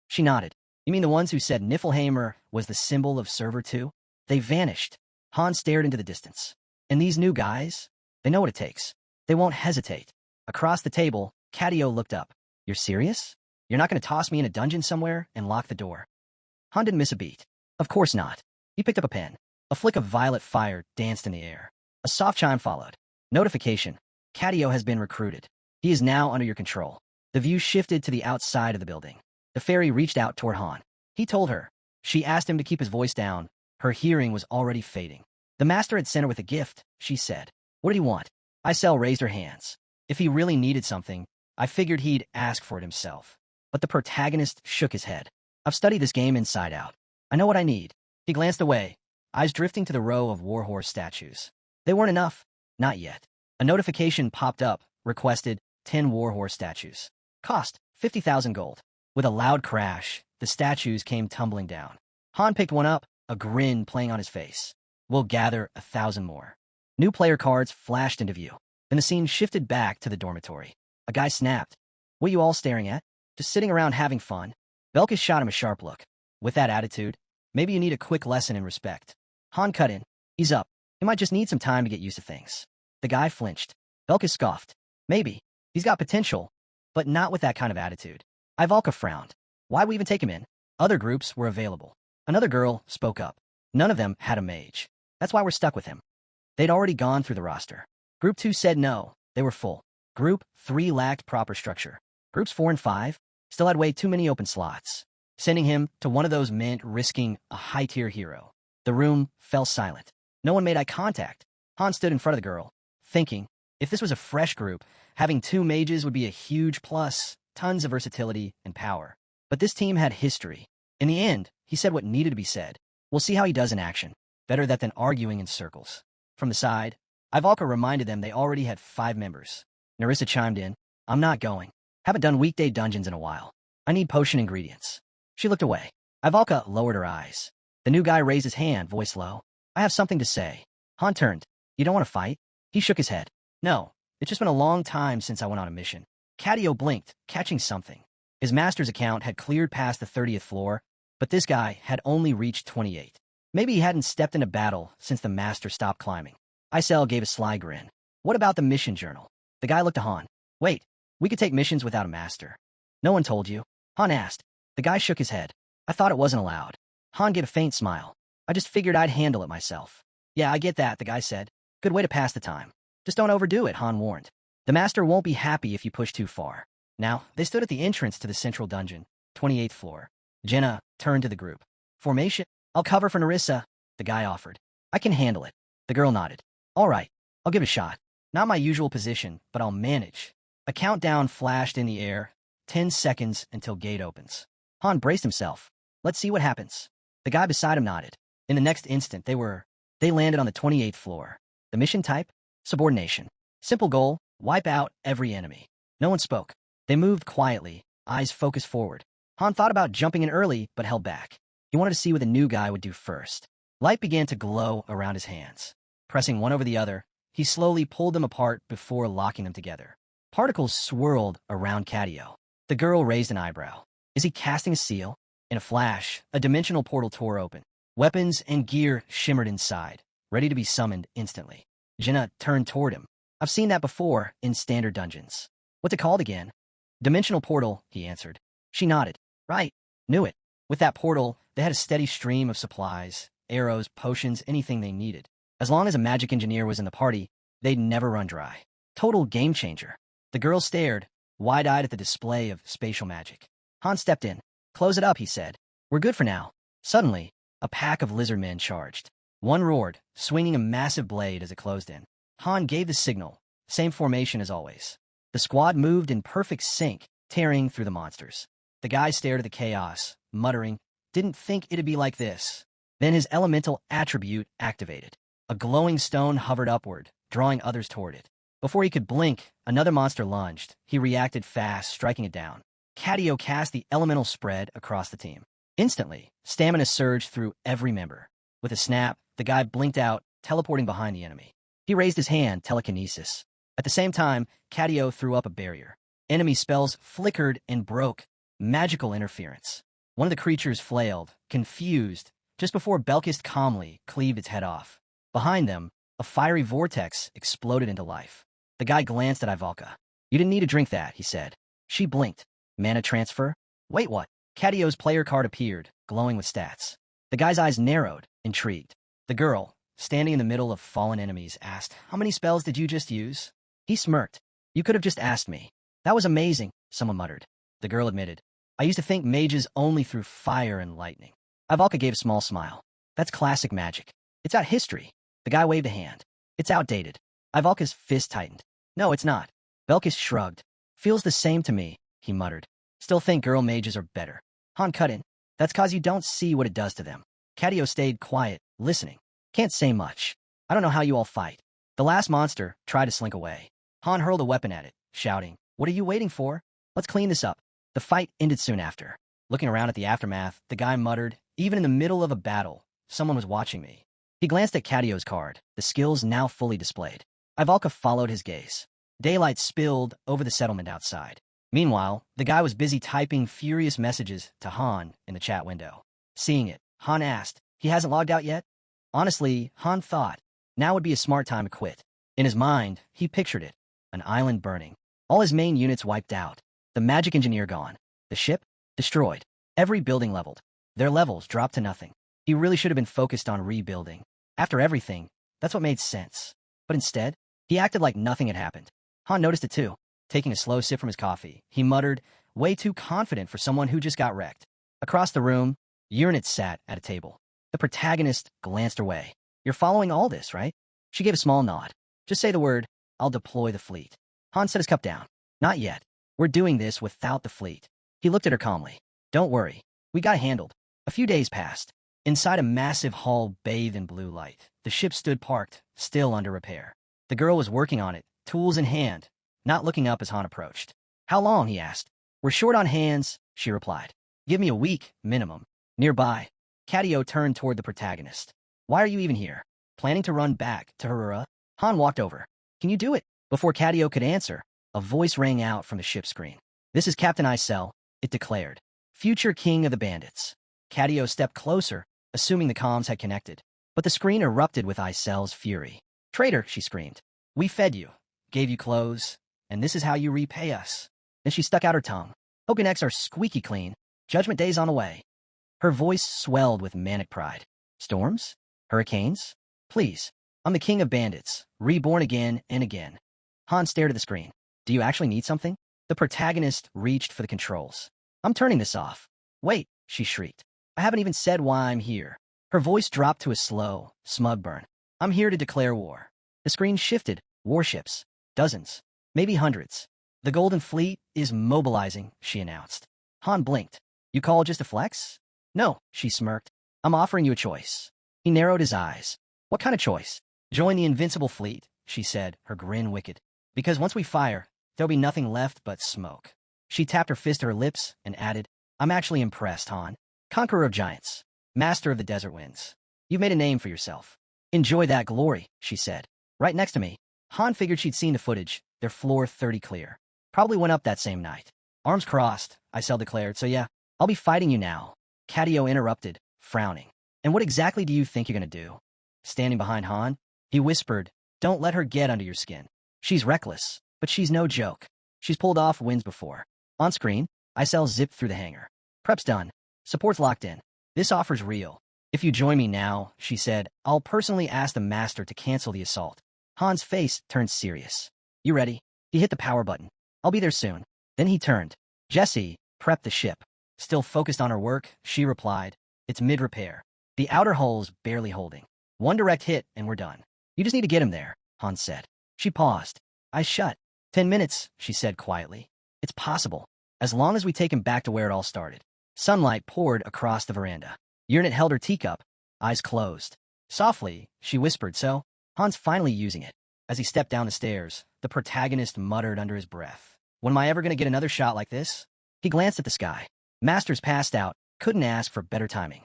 She nodded. You mean the ones who said Niflheimer was the symbol of server 2? They vanished. Han stared into the distance. And these new guys? They know what it takes. They won't hesitate. Across the table, Catio looked up. You're serious? You're not going to toss me in a dungeon somewhere and lock the door? Han didn't miss a beat. Of course not. He picked up a pen. A flick of violet fire danced in the air. A soft chime followed. Notification. Catio has been recruited. He is now under your control. The view shifted to the outside of the building. The fairy reached out toward Han. He told her. She asked him to keep his voice down. Her hearing was already fading. The master had sent her with a gift, she said. What did he want? Isel raised her hands. If he really needed something, I figured he'd ask for it himself. But the protagonist shook his head. I've studied this game inside out. I know what I need. He glanced away, eyes drifting to the row of warhorse statues. They weren't enough. Not yet. A notification popped up, requested 10 warhorse statues. Cost 50,000 gold. With a loud crash, the statues came tumbling down. Han picked one up, a grin playing on his face. We'll gather 1,000 more. New player cards flashed into view. Then the scene shifted back to the dormitory. A guy snapped. What you all staring at? Just sitting around having fun? Belkis shot him a sharp look. With that attitude, maybe you need a quick lesson in respect. Han cut in. Ease up. He might just need some time to get used to things. The guy flinched. Belkis scoffed. Maybe. He's got potential, but not with that kind of attitude. Ivalka frowned. Why'd we even take him in? Other groups were available. Another girl spoke up. None of them had a mage. That's why we're stuck with him. They'd already gone through the roster. Group 2 said no. They were full. Group 3 lacked proper structure. Groups 4 and 5 still had way too many open slots. Sending him to one of those meant risking a high-tier hero. The room fell silent. No one made eye contact. Han stood in front of the girl, thinking, if this was a fresh group, having two mages would be a huge plus, tons of versatility and power. But this team had history. In the end, he said what needed to be said. We'll see how he does in action. Better that than arguing in circles. From the side, Ivalka reminded them they already had 5 members. Narissa chimed in, I'm not going. Haven't done weekday dungeons in a while. I need potion ingredients. She looked away. Ivalka lowered her eyes. The new guy raised his hand, voice low. I have something to say. Han turned. You don't want to fight? He shook his head. No, it's just been a long time since I went on a mission. Cadio blinked, catching something. His master's account had cleared past the 30th floor, but this guy had only reached 28. Maybe he hadn't stepped into battle since the master stopped climbing. Isel gave a sly grin. What about the mission journal? The guy looked to Han. Wait, we could take missions without a master. No one told you? Han asked. The guy shook his head. I thought it wasn't allowed. Han gave a faint smile. I just figured I'd handle it myself. Yeah, I get that, the guy said. Good way to pass the time. Just don't overdo it, Han warned. The master won't be happy if you push too far. Now, they stood at the entrance to the central dungeon, 28th floor. Jenna turned to the group. Formation? I'll cover for Narissa, the guy offered. I can handle it. The girl nodded. All right, I'll give it a shot. Not my usual position, but I'll manage. A countdown flashed in the air, 10 seconds until gate opens. Han braced himself. Let's see what happens. The guy beside him nodded. In the next instant, they landed on the 28th floor. The mission type? Subordination. Simple goal, wipe out every enemy. No one spoke. They moved quietly, eyes focused forward. Han thought about jumping in early, but held back. He wanted to see what the new guy would do first. Light began to glow around his hands. Pressing one over the other, he slowly pulled them apart before locking them together. Particles swirled around Cadio. The girl raised an eyebrow. Is he casting a seal? In a flash, a dimensional portal tore open. Weapons and gear shimmered inside, ready to be summoned instantly. Jenna turned toward him. I've seen that before in standard dungeons. What's it called again? Dimensional portal, he answered. She nodded. Right. Knew it. With that portal, they had a steady stream of supplies, arrows, potions, anything they needed. As long as a magic engineer was in the party, they'd never run dry. Total game changer. The girl stared, wide-eyed at the display of spatial magic. Han stepped in. Close it up, he said. We're good for now. Suddenly, a pack of lizard men charged. One roared, swinging a massive blade as it closed in. Han gave the signal, same formation as always. The squad moved in perfect sync, tearing through the monsters. The guy stared at the chaos, muttering, didn't think it'd be like this. Then his elemental attribute activated. A glowing stone hovered upward, drawing others toward it. Before he could blink, another monster lunged. He reacted fast, striking it down. Cadio cast the elemental spread across the team. Instantly, stamina surged through every member. With a snap, the guy blinked out, teleporting behind the enemy. He raised his hand, telekinesis. At the same time, Cadio threw up a barrier. Enemy spells flickered and broke. Magical interference. One of the creatures flailed, confused, just before Belkist calmly cleaved its head off. Behind them, a fiery vortex exploded into life. The guy glanced at Ivalka. You didn't need to drink that, he said. She blinked. Mana transfer? Wait, what? Cadio's player card appeared, glowing with stats. The guy's eyes narrowed, intrigued. The girl, standing in the middle of fallen enemies, asked, How many spells did you just use? He smirked. You could have just asked me. That was amazing, someone muttered. The girl admitted. I used to think mages only threw fire and lightning. Ivalka gave a small smile. That's classic magic. It's got history. The guy waved a hand. It's outdated. Ivalka's fist tightened. No, it's not. Belkis shrugged. Feels the same to me, he muttered. Still think girl mages are better. Han cut in. That's cause you don't see what it does to them. Cadio stayed quiet, listening. Can't say much. I don't know how you all fight. The last monster tried to slink away. Han hurled a weapon at it, shouting, What are you waiting for? Let's clean this up. The fight ended soon after. Looking around at the aftermath, the guy muttered, Even in the middle of a battle, someone was watching me. He glanced at Cadio's card, the skills now fully displayed. Ivalka followed his gaze. Daylight spilled over the settlement outside. Meanwhile, the guy was busy typing furious messages to Han in the chat window. Seeing it, Han asked, He hasn't logged out yet? Honestly, Han thought, now would be a smart time to quit. In his mind, he pictured it, an island burning. All his main units wiped out. The magic engineer gone. The ship? Destroyed. Every building leveled. Their levels dropped to nothing. He really should have been focused on rebuilding. After everything, that's what made sense. But instead, he acted like nothing had happened. Han noticed it too. Taking a slow sip from his coffee, he muttered, way too confident for someone who just got wrecked. Across the room, Uranus sat at a table. The protagonist glanced away. You're following all this, right? She gave a small nod. Just say the word, I'll deploy the fleet. Han set his cup down. Not yet. We're doing this without the fleet. He looked at her calmly. Don't worry. We got it handled. A few days passed. Inside a massive hall bathed in blue light, the ship stood parked, still under repair. The girl was working on it, tools in hand, not looking up as Han approached. How long, he asked. We're short on hands, she replied. Give me a week, minimum. Nearby, Katio turned toward the protagonist. Why are you even here? Planning to run back to Harura? Han walked over. Can you do it? Before Katio could answer, a voice rang out from the ship screen. This is Captain Isel, it declared. Future king of the bandits. Katio stepped closer, assuming the comms had connected. But the screen erupted with Isel's fury. Traitor, she screamed. We fed you, gave you clothes, and this is how you repay us. Then she stuck out her tongue. Hope your necks are squeaky clean. Judgment Day's on the way. Her voice swelled with manic pride. Storms? Hurricanes? Please. I'm the king of bandits, reborn again and again. Han stared at the screen. Do you actually need something? The protagonist reached for the controls. I'm turning this off. Wait, she shrieked. I haven't even said why I'm here. Her voice dropped to a slow, smug burn. I'm here to declare war. The screen shifted. Warships. Dozens. Maybe hundreds. The Golden Fleet is mobilizing, she announced. Han blinked. You call just a flex? No, she smirked. I'm offering you a choice. He narrowed his eyes. What kind of choice? Join the invincible fleet, she said, her grin wicked. Because once we fire, there'll be nothing left but smoke. She tapped her fist to her lips and added, I'm actually impressed, Han. Conqueror of giants. Master of the desert winds. You've made a name for yourself. Enjoy that glory, she said. Right next to me. Han figured she'd seen the footage, their floor 30 clear. Probably went up that same night. Arms crossed, Isel declared, so yeah, I'll be fighting you now. Katio interrupted, frowning. And what exactly do you think you're gonna do? Standing behind Han, he whispered, don't let her get under your skin. She's reckless, but she's no joke. She's pulled off wins before. On screen, Isel zipped through the hangar. Prep's done. Support's locked in. This offer's real. If you join me now, she said, I'll personally ask the master to cancel the assault. Han's face turned serious. You ready? He hit the power button. I'll be there soon. Then he turned. Jessie, prep the ship. Still focused on her work, she replied, it's mid-repair. The outer hull's barely holding. One direct hit and we're done. You just need to get him there, Han said. She paused. Eyes shut. 10 minutes, she said quietly. It's possible, as long as we take him back to where it all started. Sunlight poured across the veranda. Urnit held her teacup, eyes closed. Softly, she whispered, so, Han's finally using it. As he stepped down the stairs, the protagonist muttered under his breath. When am I ever going to get another shot like this? He glanced at the sky. Masters passed out, couldn't ask for better timing.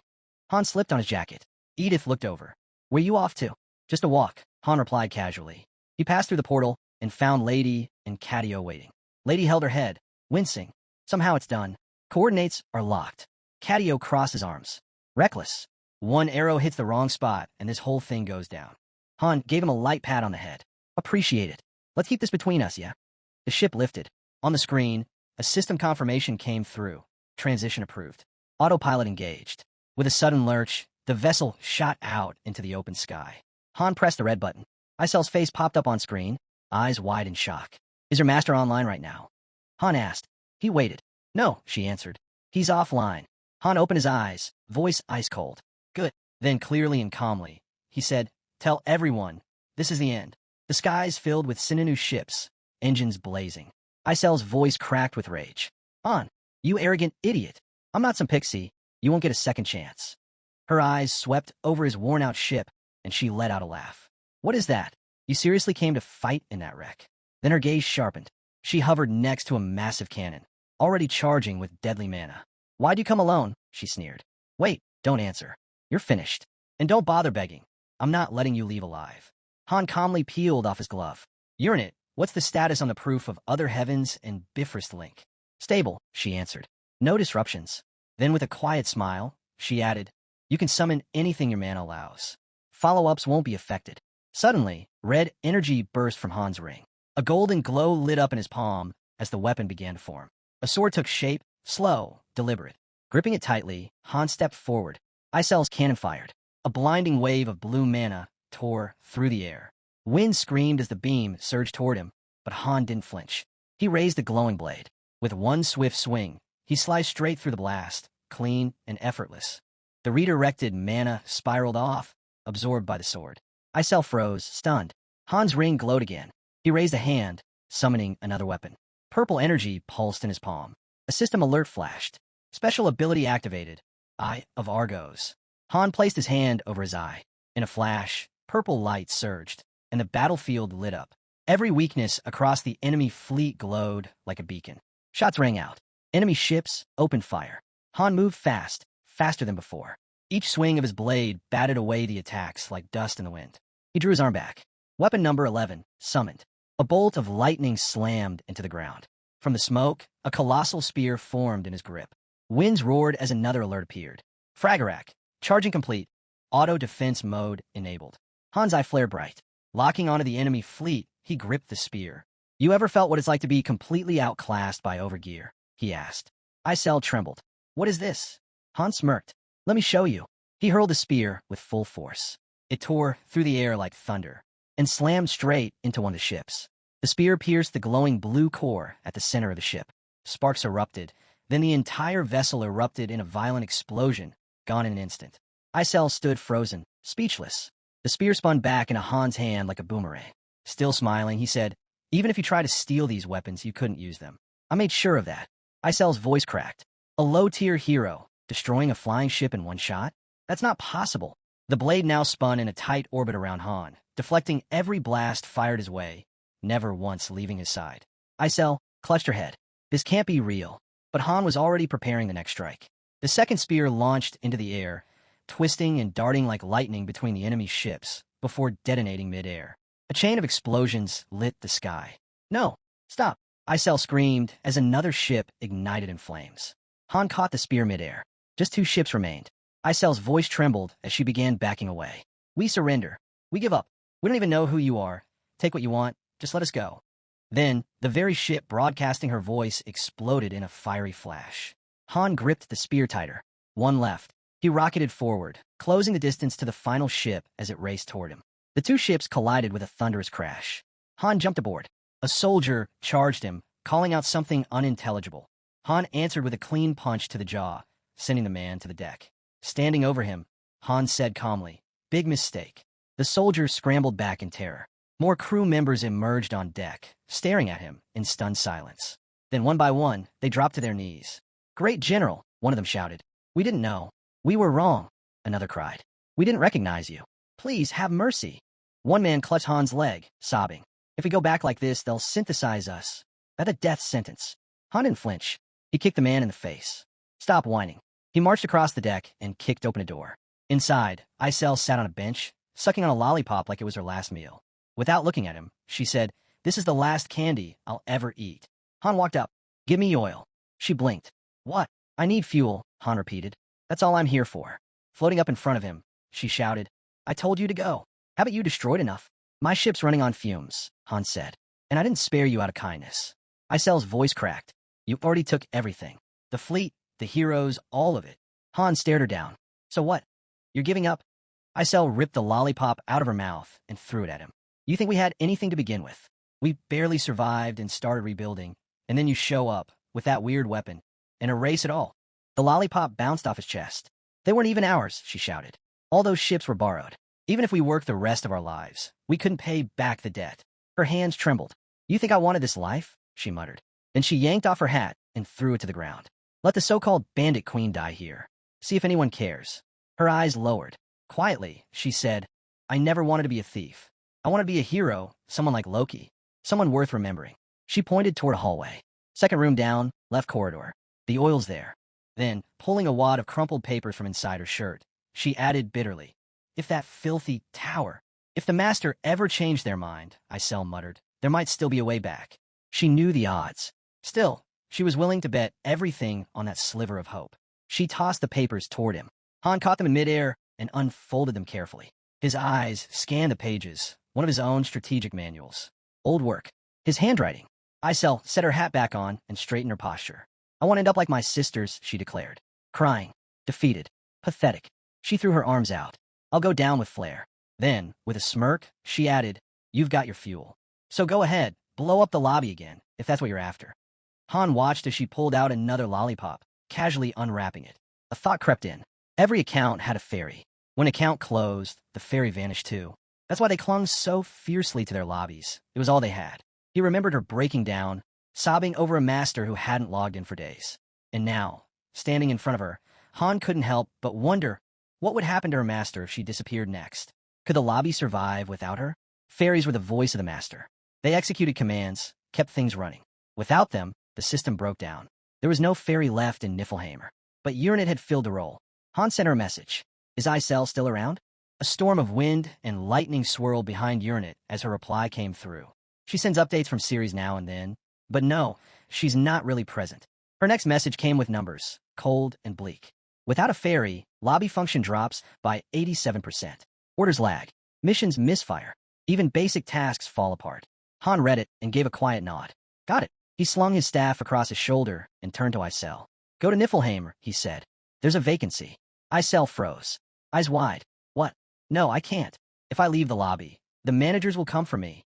Han slipped on his jacket. Edith looked over. Where you off to? Just a walk, Han replied casually. He passed through the portal and found Lady and Katio waiting. Lady held her head, wincing. Somehow it's done. Coordinates are locked. Katio crossed his arms. Reckless. One arrow hits the wrong spot, and this whole thing goes down. Han gave him a light pat on the head. Appreciate it. Let's keep this between us, yeah? The ship lifted. On the screen, a system confirmation came through. Transition approved. Autopilot engaged. With a sudden lurch, the vessel shot out into the open sky. Han pressed the red button. Isel's face popped up on screen, eyes wide in shock. Is your master online right now? Han asked. He waited. No, she answered. He's offline. Han opened his eyes, voice ice cold. Good. Then clearly and calmly, he said, tell everyone, this is the end. The skies filled with Sinanu ships, engines blazing. Isel's voice cracked with rage. Han, you arrogant idiot. I'm not some pixie. You won't get a second chance. Her eyes swept over his worn-out ship, and she let out a laugh. What is that? You seriously came to fight in that wreck? Then her gaze sharpened. She hovered next to a massive cannon, already charging with deadly mana. Why'd you come alone? She sneered. Wait, don't answer. You're finished. And don't bother begging. I'm not letting you leave alive. Han calmly peeled off his glove. Urnit, what's the status on the proof of other heavens and Bifrost link? Stable, she answered. No disruptions. Then with a quiet smile, she added, you can summon anything your mana allows. Follow-ups won't be affected. Suddenly, red energy burst from Han's ring. A golden glow lit up in his palm as the weapon began to form. A sword took shape, slow, deliberate. Gripping it tightly, Han stepped forward. Isel's cannon fired. A blinding wave of blue mana tore through the air. Wind screamed as the beam surged toward him, but Han didn't flinch. He raised the glowing blade. With one swift swing, he sliced straight through the blast, clean and effortless. The redirected mana spiraled off, absorbed by the sword. Icel froze, stunned. Han's ring glowed again. He raised a hand, summoning another weapon. Purple energy pulsed in his palm. A system alert flashed. Special ability activated. Eye of Argos. Han placed his hand over his eye. In a flash, purple light surged, and the battlefield lit up. Every weakness across the enemy fleet glowed like a beacon. Shots rang out. Enemy ships opened fire. Han moved fast, faster than before. Each swing of his blade batted away the attacks like dust in the wind. He drew his arm back. Weapon number 11, summoned. A bolt of lightning slammed into the ground. From the smoke, a colossal spear formed in his grip. Winds roared as another alert appeared. Fragarak, charging complete. Auto defense mode enabled. Han's eye flared bright. Locking onto the enemy fleet, he gripped the spear. You ever felt what it's like to be completely outclassed by overgear? He asked. Icel trembled. What is this? Han smirked. Let me show you. He hurled the spear with full force. It tore through the air like thunder and slammed straight into one of the ships. The spear pierced the glowing blue core at the center of the ship. Sparks erupted. Then the entire vessel erupted in a violent explosion, gone in an instant. Icel stood frozen, speechless. The spear spun back into Han's hand like a boomerang. Still smiling, he said, even if you try to steal these weapons, you couldn't use them. I made sure of that. Icel's voice cracked. A low-tier hero, destroying a flying ship in one shot? That's not possible. The blade now spun in a tight orbit around Han, deflecting every blast fired his way, never once leaving his side. Icel clutched her head. This can't be real. But Han was already preparing the next strike. The second spear launched into the air, twisting and darting like lightning between the enemy ships, before detonating mid-air. A chain of explosions lit the sky. No! Stop! Icel screamed as another ship ignited in flames. Han caught the spear mid-air. Just 2 ships remained. Icel's voice trembled as she began backing away. We surrender. We give up. We don't even know who you are. Take what you want. Just let us go. Then, the very ship broadcasting her voice exploded in a fiery flash. Han gripped the spear tighter. One left. He rocketed forward, closing the distance to the final ship as it raced toward him. The 2 ships collided with a thunderous crash. Han jumped aboard. A soldier charged him, calling out something unintelligible. Han answered with a clean punch to the jaw, sending the man to the deck. Standing over him, Han said calmly, "Big mistake." The soldier scrambled back in terror. More crew members emerged on deck, staring at him in stunned silence. Then one by one, they dropped to their knees. "Great General," one of them shouted. "We didn't know. We were wrong," another cried. "We didn't recognize you. Please have mercy." One man clutched Han's leg, sobbing. "If we go back like this, they'll synthesize us. That's a death sentence." Han didn't flinch. He kicked the man in the face. "Stop whining." He marched across the deck and kicked open a door. Inside, Icel sat on a bench, sucking on a lollipop like it was her last meal. Without looking at him, she said, "This is the last candy I'll ever eat." Han walked up. "Give me oil." She blinked. "What?" "I need fuel," Han repeated. "That's all I'm here for." Floating up in front of him, she shouted, "I told you to go. Haven't you destroyed enough?" "My ship's running on fumes," Han said, "and I didn't spare you out of kindness." Icel's voice cracked. "You already took everything. The fleet, the heroes, all of it." Han stared her down. "So what? You're giving up?" Icel ripped the lollipop out of her mouth and threw it at him. "You think we had anything to begin with? We barely survived and started rebuilding, and then you show up with that weird weapon and erase it all." The lollipop bounced off his chest. "They weren't even ours," she shouted. "All those ships were borrowed. Even if we worked the rest of our lives, we couldn't pay back the debt." Her hands trembled. "You think I wanted this life?" she muttered. Then she yanked off her hat and threw it to the ground. "Let the so-called bandit queen die here. See if anyone cares." Her eyes lowered. Quietly, she said, "I never wanted to be a thief. I want to be a hero, someone like Loki, someone worth remembering." She pointed toward a hallway. "Second room down, left corridor. The oil's there." Then, pulling a wad of crumpled papers from inside her shirt, she added bitterly, "If that filthy tower, if the master ever changed their mind," Icel muttered, "there might still be a way back." She knew the odds. Still, she was willing to bet everything on that sliver of hope. She tossed the papers toward him. Han caught them in midair and unfolded them carefully. His eyes scanned the pages, one of his own strategic manuals. Old work. His handwriting. Icel set her hat back on and straightened her posture. "I want to end up like my sisters," she declared. Crying. Defeated. Pathetic. She threw her arms out. "I'll go down with flair." Then, with a smirk, she added, "You've got your fuel. So go ahead, blow up the lobby again, if that's what you're after." Han watched as she pulled out another lollipop, casually unwrapping it. A thought crept in. Every account had a fairy. When account closed, the fairy vanished too. That's why they clung so fiercely to their lobbies. It was all they had. He remembered her breaking down, sobbing over a master who hadn't logged in for days. And now, standing in front of her, Han couldn't help but wonder what would happen to her master if she disappeared next. Could the lobby survive without her? Fairies were the voice of the master. They executed commands, kept things running. Without them, the system broke down. There was no fairy left in Niflheim. But Uranus had filled the role. Han sent her a message. Is Isel still around? A storm of wind and lightning swirled behind Uranus as her reply came through. She sends updates from Ceres now and then. But no, she's not really present. Her next message came with numbers, cold and bleak. Without a fairy, lobby function drops by 87%. Orders lag. Missions misfire. Even basic tasks fall apart. Han read it and gave a quiet nod. Got it. He slung his staff across his shoulder and turned to Isel. Go to Niflheim, he said. There's a vacancy. Isel froze. Eyes wide. What? No, I can't. If I leave the lobby, the managers will come for me.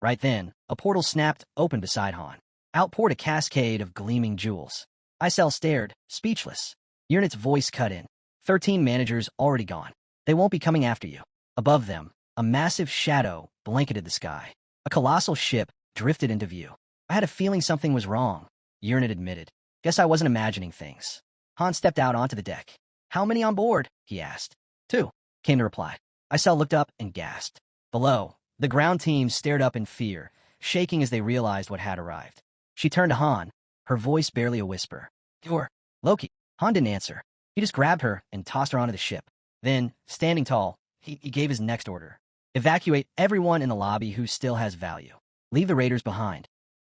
Right then, a portal snapped open beside Han. Out poured a cascade of gleaming jewels. Isel stared, speechless. Uranus's voice cut in. 13 managers already gone. They won't be coming after you. Above them, a massive shadow blanketed the sky. A colossal ship drifted into view. I had a feeling something was wrong, Uranus admitted. Guess I wasn't imagining things. Han stepped out onto the deck. How many on board? He asked. 2, came the reply. Isel looked up and gasped. Below, the ground team stared up in fear, shaking as they realized what had arrived. She turned to Han, her voice barely a whisper. You're Loki. Han didn't answer. He just grabbed her and tossed her onto the ship. Then, standing tall, he gave his next order. Evacuate everyone in the lobby who still has value. Leave the raiders behind.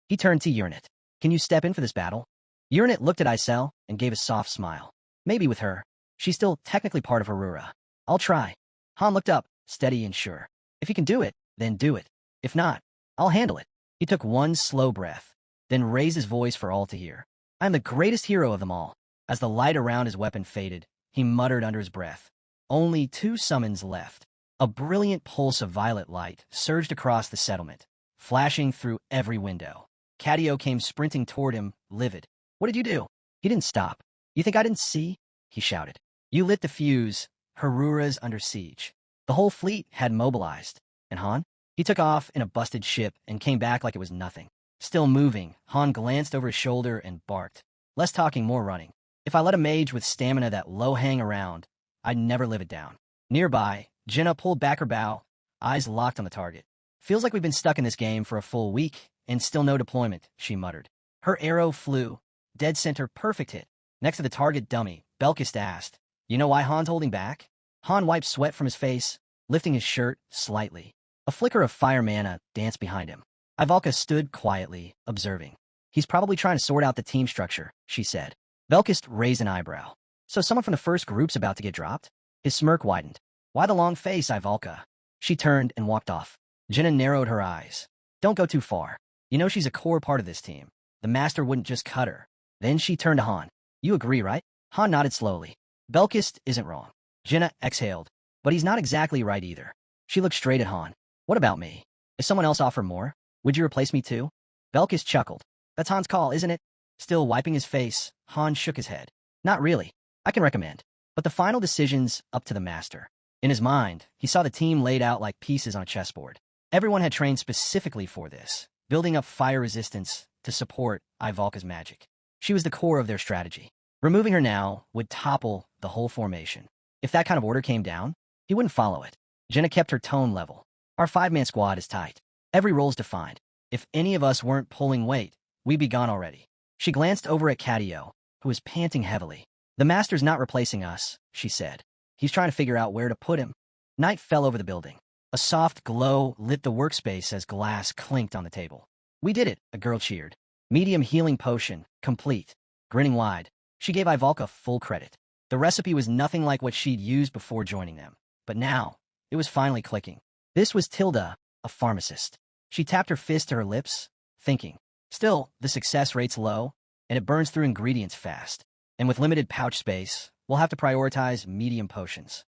He turned to Uranus. Can you step in for this battle? Uranus looked at Isel and gave a soft smile. Maybe with her. She's still technically part of Harura. I'll try. Han looked up, steady and sure. If you can do it, then do it. If not, I'll handle it. He took one slow breath, then raised his voice for all to hear. I am the greatest hero of them all. As the light around his weapon faded, he muttered under his breath. Only 2 summons left. A brilliant pulse of violet light surged across the settlement, flashing through every window. Cadio came sprinting toward him, livid. What did you do? He didn't stop. You think I didn't see? He shouted. You lit the fuse. Harura's under siege. The whole fleet had mobilized. And Han? He took off in a busted ship and came back like it was nothing. Still moving, Han glanced over his shoulder and barked. Less talking, more running. If I let a mage with stamina that low hang around, I'd never live it down. Nearby, Jenna pulled back her bow, eyes locked on the target. Feels like we've been stuck in this game for a full week, and still no deployment, she muttered. Her arrow flew. Dead center, perfect hit. Next to the target dummy, Belkist asked, You know why Han's holding back? Han wiped sweat from his face, lifting his shirt slightly. A flicker of fire mana danced behind him. Ivalka stood quietly, observing. He's probably trying to sort out the team structure, she said. Belkist raised an eyebrow. So someone from the first group's about to get dropped? His smirk widened. Why the long face, Ivalka? She turned and walked off. Jenna narrowed her eyes. Don't go too far. You know she's a core part of this team. The master wouldn't just cut her. Then she turned to Han. You agree, right? Han nodded slowly. Belkist isn't wrong. Jenna exhaled. But he's not exactly right either. She looked straight at Han. What about me? If someone else offered more, would you replace me too? Belkist chuckled. That's Han's call, isn't it? Still wiping his face, Han shook his head. Not really. I can recommend. But the final decision's up to the master. In his mind, he saw the team laid out like pieces on a chessboard. Everyone had trained specifically for this, building up fire resistance to support Ivalka's magic. She was the core of their strategy. Removing her now would topple the whole formation. If that kind of order came down, he wouldn't follow it. Jenna kept her tone level. Our 5-man squad is tight. Every role's defined. If any of us weren't pulling weight, we'd be gone already. She glanced over at Cadio, who was panting heavily. The master's not replacing us, she said. He's trying to figure out where to put him. Night fell over the building. A soft glow lit the workspace as glass clinked on the table. We did it, a girl cheered. Medium healing potion, complete. Grinning wide, she gave Ivalka full credit. The recipe was nothing like what she'd used before joining them. But now, it was finally clicking. This was Tilda, a pharmacist. She tapped her fist to her lips, thinking. Still, the success rate's low, and it burns through ingredients fast. And with limited pouch space, we'll have to prioritize medium potions.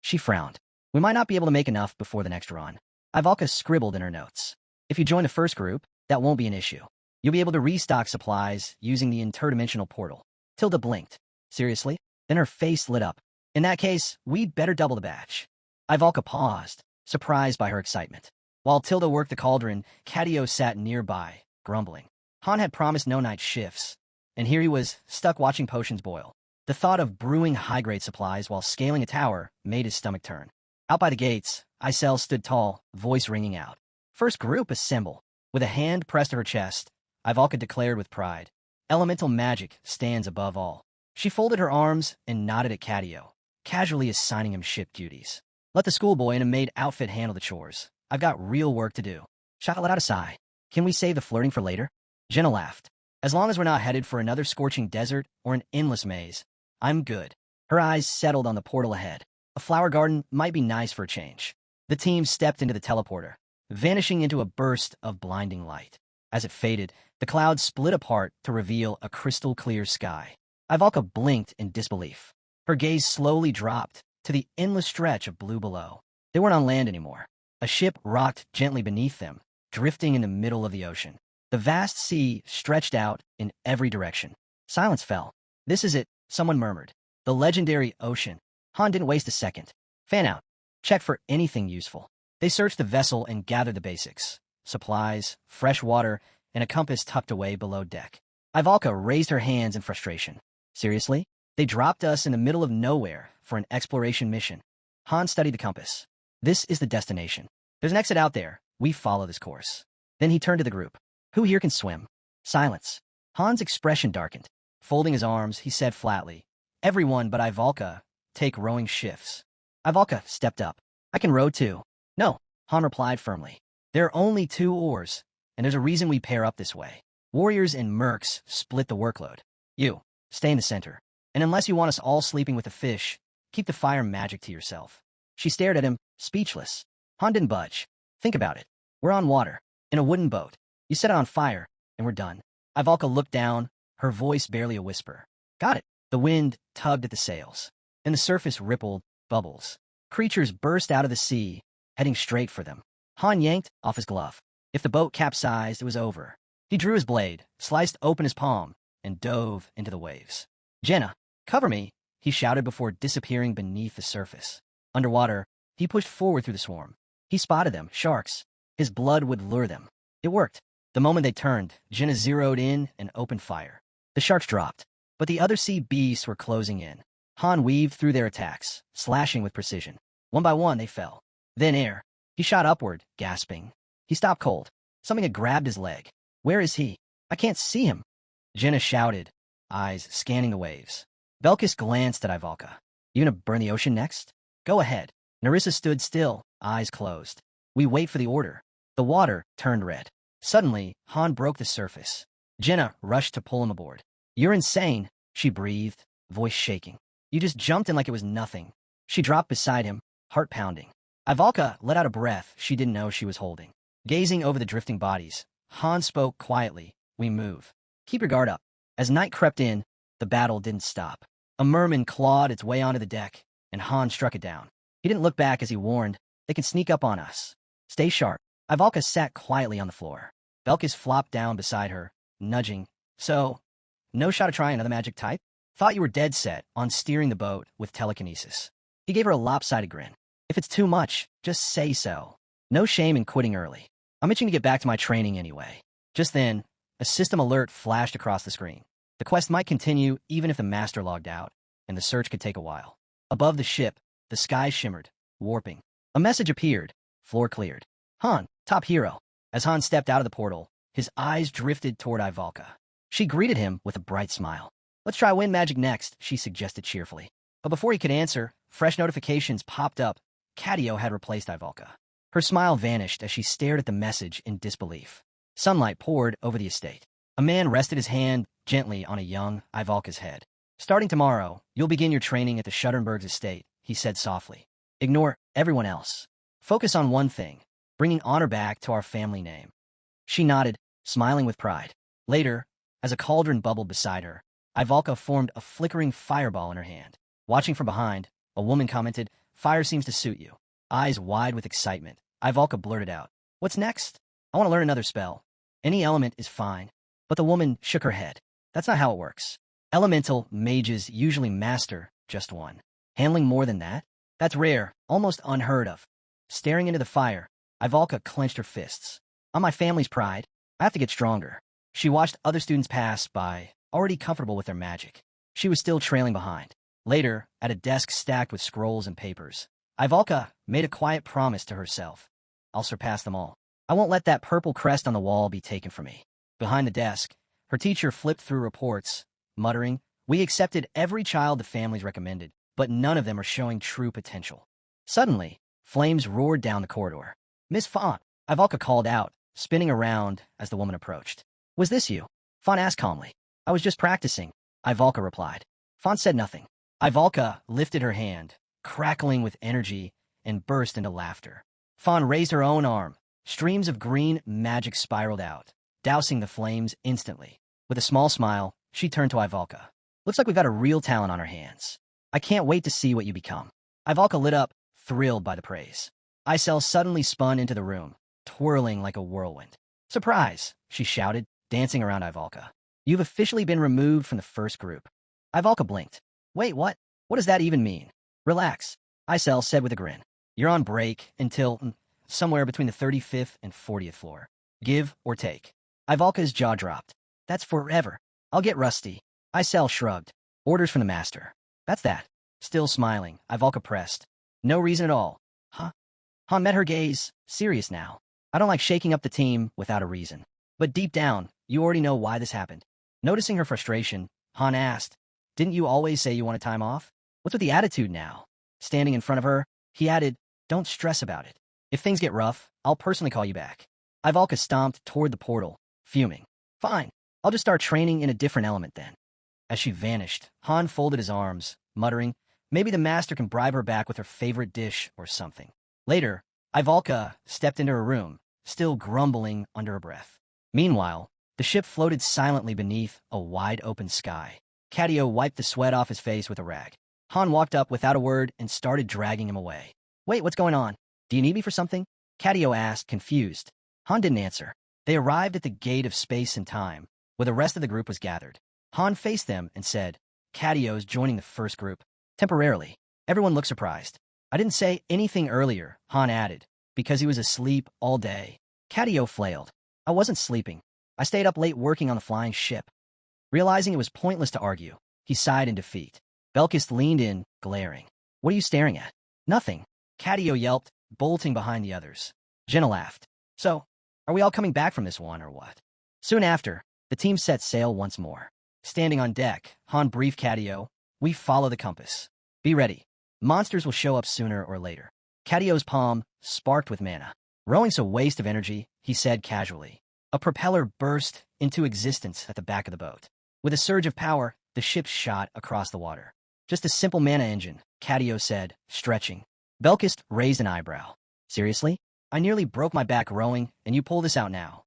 She frowned. We might not be able to make enough before the next run. Ivalka scribbled in her notes. If you join the first group, that won't be an issue. You'll be able to restock supplies using the interdimensional portal. Tilda blinked. Seriously? Then her face lit up. In that case, we'd better double the batch. Ivalka paused, surprised by her excitement. While Tilda worked the cauldron, Cadio sat nearby, grumbling. Han had promised no night shifts, and here he was, stuck watching potions boil. The thought of brewing high-grade supplies while scaling a tower made his stomach turn. Out by the gates, Isel stood tall, voice ringing out. First group, assemble. With a hand pressed to her chest, Ivalka declared with pride, elemental magic stands above all. She folded her arms and nodded at Cadio, casually assigning him ship duties. Let the schoolboy in a maid outfit handle the chores. I've got real work to do. Shaka let out a sigh. Can we save the flirting for later? Jenna laughed. As long as we're not headed for another scorching desert or an endless maze, I'm good. Her eyes settled on the portal ahead. A flower garden might be nice for a change. The team stepped into the teleporter, vanishing into a burst of blinding light. As it faded, the clouds split apart to reveal a crystal-clear sky. Ivalka blinked in disbelief. Her gaze slowly dropped to the endless stretch of blue below. They weren't on land anymore. A ship rocked gently beneath them, drifting in the middle of the ocean. The vast sea stretched out in every direction. Silence fell. This is it, someone murmured. The legendary ocean. Han didn't waste a second. Fan out. Check for anything useful. They searched the vessel and gathered the basics. Supplies, fresh water, and a compass tucked away below deck. Ivalka raised her hands in frustration. Seriously? They dropped us in the middle of nowhere for an exploration mission. Han studied the compass. This is the destination. There's an exit out there. We follow this course. Then he turned to the group. Who here can swim? Silence. Han's expression darkened. Folding his arms, he said flatly, everyone but Ivalka take rowing shifts. Ivalka stepped up. I can row too. No, Han replied firmly. There are only 2 oars, and there's a reason we pair up this way. Warriors and mercs split the workload. You, stay in the center. And unless you want us all sleeping with the fish, keep the fire magic to yourself. She stared at him, speechless. Han didn't budge. Think about it. We're on water, in a wooden boat. You set it on fire, and we're done. Ivalka looked down, her voice barely a whisper. Got it. The wind tugged at the sails, and the surface rippled, bubbles. Creatures burst out of the sea, heading straight for them. Han yanked off his glove. If the boat capsized, it was over. He drew his blade, sliced open his palm, and dove into the waves. Jenna, cover me, he shouted before disappearing beneath the surface. Underwater, he pushed forward through the swarm. He spotted them, sharks. His blood would lure them. It worked. The moment they turned, Jenna zeroed in and opened fire. The sharks dropped, but the other sea beasts were closing in. Han weaved through their attacks, slashing with precision. One by one, they fell. Then air. He shot upward, gasping. He stopped cold. Something had grabbed his leg. Where is he? I can't see him. Jenna shouted, eyes scanning the waves. Belkis glanced at Ivalka. You gonna burn the ocean next? Go ahead. Narissa stood still, eyes closed. We wait for the order. The water turned red. Suddenly, Han broke the surface. Jenna rushed to pull him aboard. You're insane, she breathed, voice shaking. You just jumped in like it was nothing. She dropped beside him, heart pounding. Ivalka let out a breath she didn't know she was holding. Gazing over the drifting bodies, Han spoke quietly. We move. Keep your guard up. As night crept in, the battle didn't stop. A merman clawed its way onto the deck, and Han struck it down. He didn't look back as he warned, they can sneak up on us. Stay sharp. Ivalka sat quietly on the floor. Belkis flopped down beside her, nudging. So, no shot of trying another magic type? Thought you were dead set on steering the boat with telekinesis. He gave her a lopsided grin. If it's too much, just say so. No shame in quitting early. I'm itching to get back to my training anyway. Just then, a system alert flashed across the screen. The quest might continue even if the master logged out, and the search could take a while. Above the ship, the sky shimmered, warping. A message appeared. Floor cleared. Han, top hero. As Han stepped out of the portal, his eyes drifted toward Ivalka. She greeted him with a bright smile. Let's try wind magic next, she suggested cheerfully. But before he could answer, fresh notifications popped up. Cadio had replaced Ivalka. Her smile vanished as she stared at the message in disbelief. Sunlight poured over the estate. A man rested his hand gently on a young Ivalka's head. Starting tomorrow, you'll begin your training at the Schuttenberg's estate, he said softly. Ignore everyone else. Focus on one thing, bringing honor back to our family name. She nodded, smiling with pride. Later, as a cauldron bubbled beside her, Ivalka formed a flickering fireball in her hand. Watching from behind, a woman commented, Fire seems to suit you. Eyes wide with excitement, Ivalka blurted out, What's next? I want to learn another spell. Any element is fine. But the woman shook her head. That's not how it works. Elemental mages usually master just one. Handling more than that? That's rare, almost unheard of. Staring into the fire, Ivalka clenched her fists. On my family's pride, I have to get stronger. She watched other students pass by, already comfortable with their magic. She was still trailing behind. Later, at a desk stacked with scrolls and papers, Ivalka made a quiet promise to herself. I'll surpass them all. I won't let that purple crest on the wall be taken from me. Behind the desk, her teacher flipped through reports, muttering, we accepted every child the families recommended, but none of them are showing true potential. Suddenly, flames roared down the corridor. Miss Font, Ivalka called out, spinning around as the woman approached. Was this you? Font asked calmly. I was just practicing, Ivalka replied. Font said nothing. Ivalka lifted her hand, crackling with energy, and burst into laughter. Font raised her own arm. Streams of green magic spiraled out, dousing the flames instantly. With a small smile, she turned to Ivalka. Looks like we've got a real talent on our hands. I can't wait to see what you become. Ivalka lit up, thrilled by the praise. Isel suddenly spun into the room, twirling like a whirlwind. Surprise, she shouted, dancing around Ivalka. You've officially been removed from the first group. Ivalka blinked. Wait, what? What does that even mean? Relax, Isel said with a grin. You're on break until somewhere between the 35th and 40th floor. Give or take. Ivalka's jaw dropped. That's forever. I'll get rusty. Isel shrugged. Orders from the master. That's that. Still smiling, Ivalka pressed. No reason at all. Huh? Han met her gaze, serious now. I don't like shaking up the team without a reason. But deep down, you already know why this happened. Noticing her frustration, Han asked, didn't you always say you wanted time off? What's with the attitude now? Standing in front of her, he added, don't stress about it. If things get rough, I'll personally call you back. Ivalka stomped toward the portal, fuming. Fine, I'll just start training in a different element then. As she vanished, Han folded his arms, muttering, maybe the master can bribe her back with her favorite dish or something. Later, Ivalka stepped into her room, still grumbling under her breath. Meanwhile, the ship floated silently beneath a wide-open sky. Cadio wiped the sweat off his face with a rag. Han walked up without a word and started dragging him away. Wait, what's going on? Do you need me for something? Cadio asked, confused. Han didn't answer. They arrived at the gate of space and time, where the rest of the group was gathered. Han faced them and said, Cadio's joining the first group. Temporarily. Everyone looked surprised. I didn't say anything earlier, Han added, because he was asleep all day. Cadio flailed. I wasn't sleeping. I stayed up late working on the flying ship. Realizing it was pointless to argue, he sighed in defeat. Belkis leaned in, glaring. What are you staring at? Nothing. Cadio yelped, bolting behind the others. Jenna laughed. So, are we all coming back from this one or what? Soon after, the team set sail once more. Standing on deck, Han briefed Cadio, we follow the compass. Be ready. Monsters will show up sooner or later. Cadio's palm sparked with mana. Rowing's a waste of energy, he said casually. A propeller burst into existence at the back of the boat. With a surge of power, the ship shot across the water. Just a simple mana engine, Cadio said, stretching. Belkis raised an eyebrow. Seriously? I nearly broke my back rowing, and you pull this out now.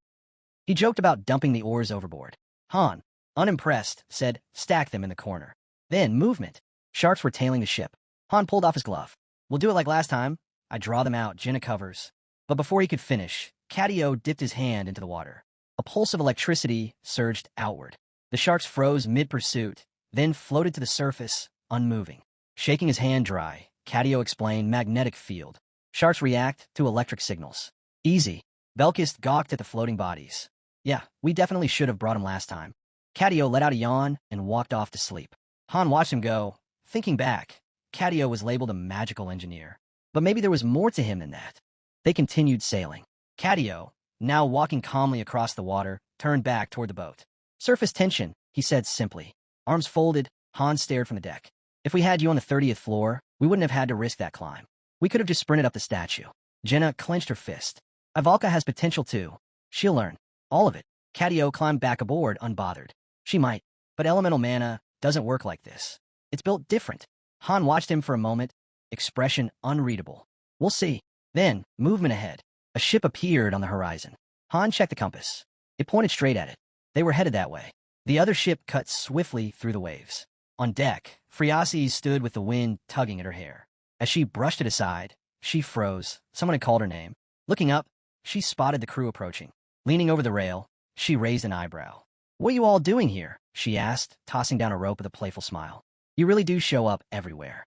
He joked about dumping the oars overboard. Han, unimpressed, said, stack them in the corner. Then, movement. Sharks were tailing the ship. Han pulled off his glove. We'll do it like last time. I draw them out, Jenna covers. But before he could finish, Cadio dipped his hand into the water. A pulse of electricity surged outward. The sharks froze mid-pursuit, then floated to the surface, unmoving. Shaking his hand dry, Cadio explained magnetic field. Sharks react to electric signals. Easy. Belkis gawked at the floating bodies. Yeah, we definitely should have brought him last time. Cadio let out a yawn and walked off to sleep. Han watched him go. Thinking back, Cadio was labeled a magical engineer. But maybe there was more to him than that. They continued sailing. Cadio, now walking calmly across the water, turned back toward the boat. Surface tension, he said simply. Arms folded, Han stared from the deck. If we had you on the 30th floor, we wouldn't have had to risk that climb. We could have just sprinted up the statue. Jenna clenched her fist. Ivalka has potential too. She'll learn. All of it. Cadio climbed back aboard, unbothered. She might, but elemental mana doesn't work like this. It's built different. Han watched him for a moment, expression unreadable. We'll see. Then, movement ahead. A ship appeared on the horizon. Han checked the compass. It pointed straight at it. They were headed that way. The other ship cut swiftly through the waves. On deck, Friasi stood with the wind tugging at her hair. As she brushed it aside, she froze. Someone had called her name. Looking up, she spotted the crew approaching. Leaning over the rail, she raised an eyebrow. What are you all doing here? She asked, tossing down a rope with a playful smile. You really do show up everywhere.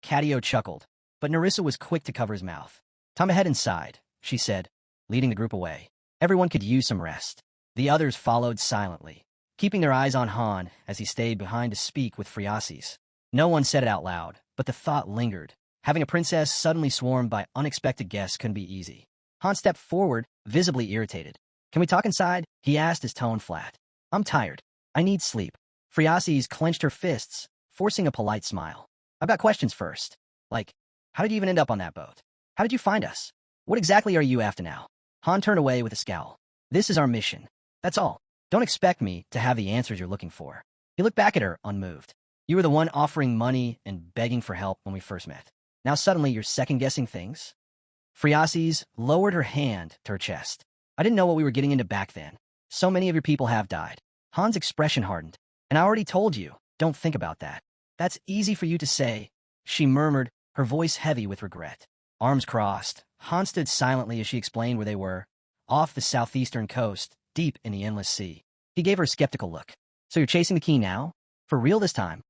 Katio chuckled, but Narissa was quick to cover his mouth. "Time to head inside," she said, leading the group away. Everyone could use some rest. The others followed silently, keeping their eyes on Han as he stayed behind to speak with Friasis. No one said it out loud, but the thought lingered. Having a princess suddenly swarmed by unexpected guests couldn't be easy. Han stepped forward, visibly irritated. "Can we talk inside?" he asked, his tone flat. "I'm tired. I need sleep." Friasis clenched her fists, forcing a polite smile. "I've got questions first. Like, how did you even end up on that boat? How did you find us? What exactly are you after now?" Han turned away with a scowl. "This is our mission. That's all. Don't expect me to have the answers you're looking for." He looked back at her, unmoved. "You were the one offering money and begging for help when we first met. Now suddenly you're second-guessing things?" Friasis lowered her hand to her chest. "I didn't know what we were getting into back then. So many of your people have died." Han's expression hardened. "And I already told you, don't think about that." "That's easy for you to say," she murmured, her voice heavy with regret. Arms crossed, Han stood silently as she explained where they were, off the southeastern coast, deep in the endless sea. He gave her a skeptical look. "So you're chasing the key now? For real this time?"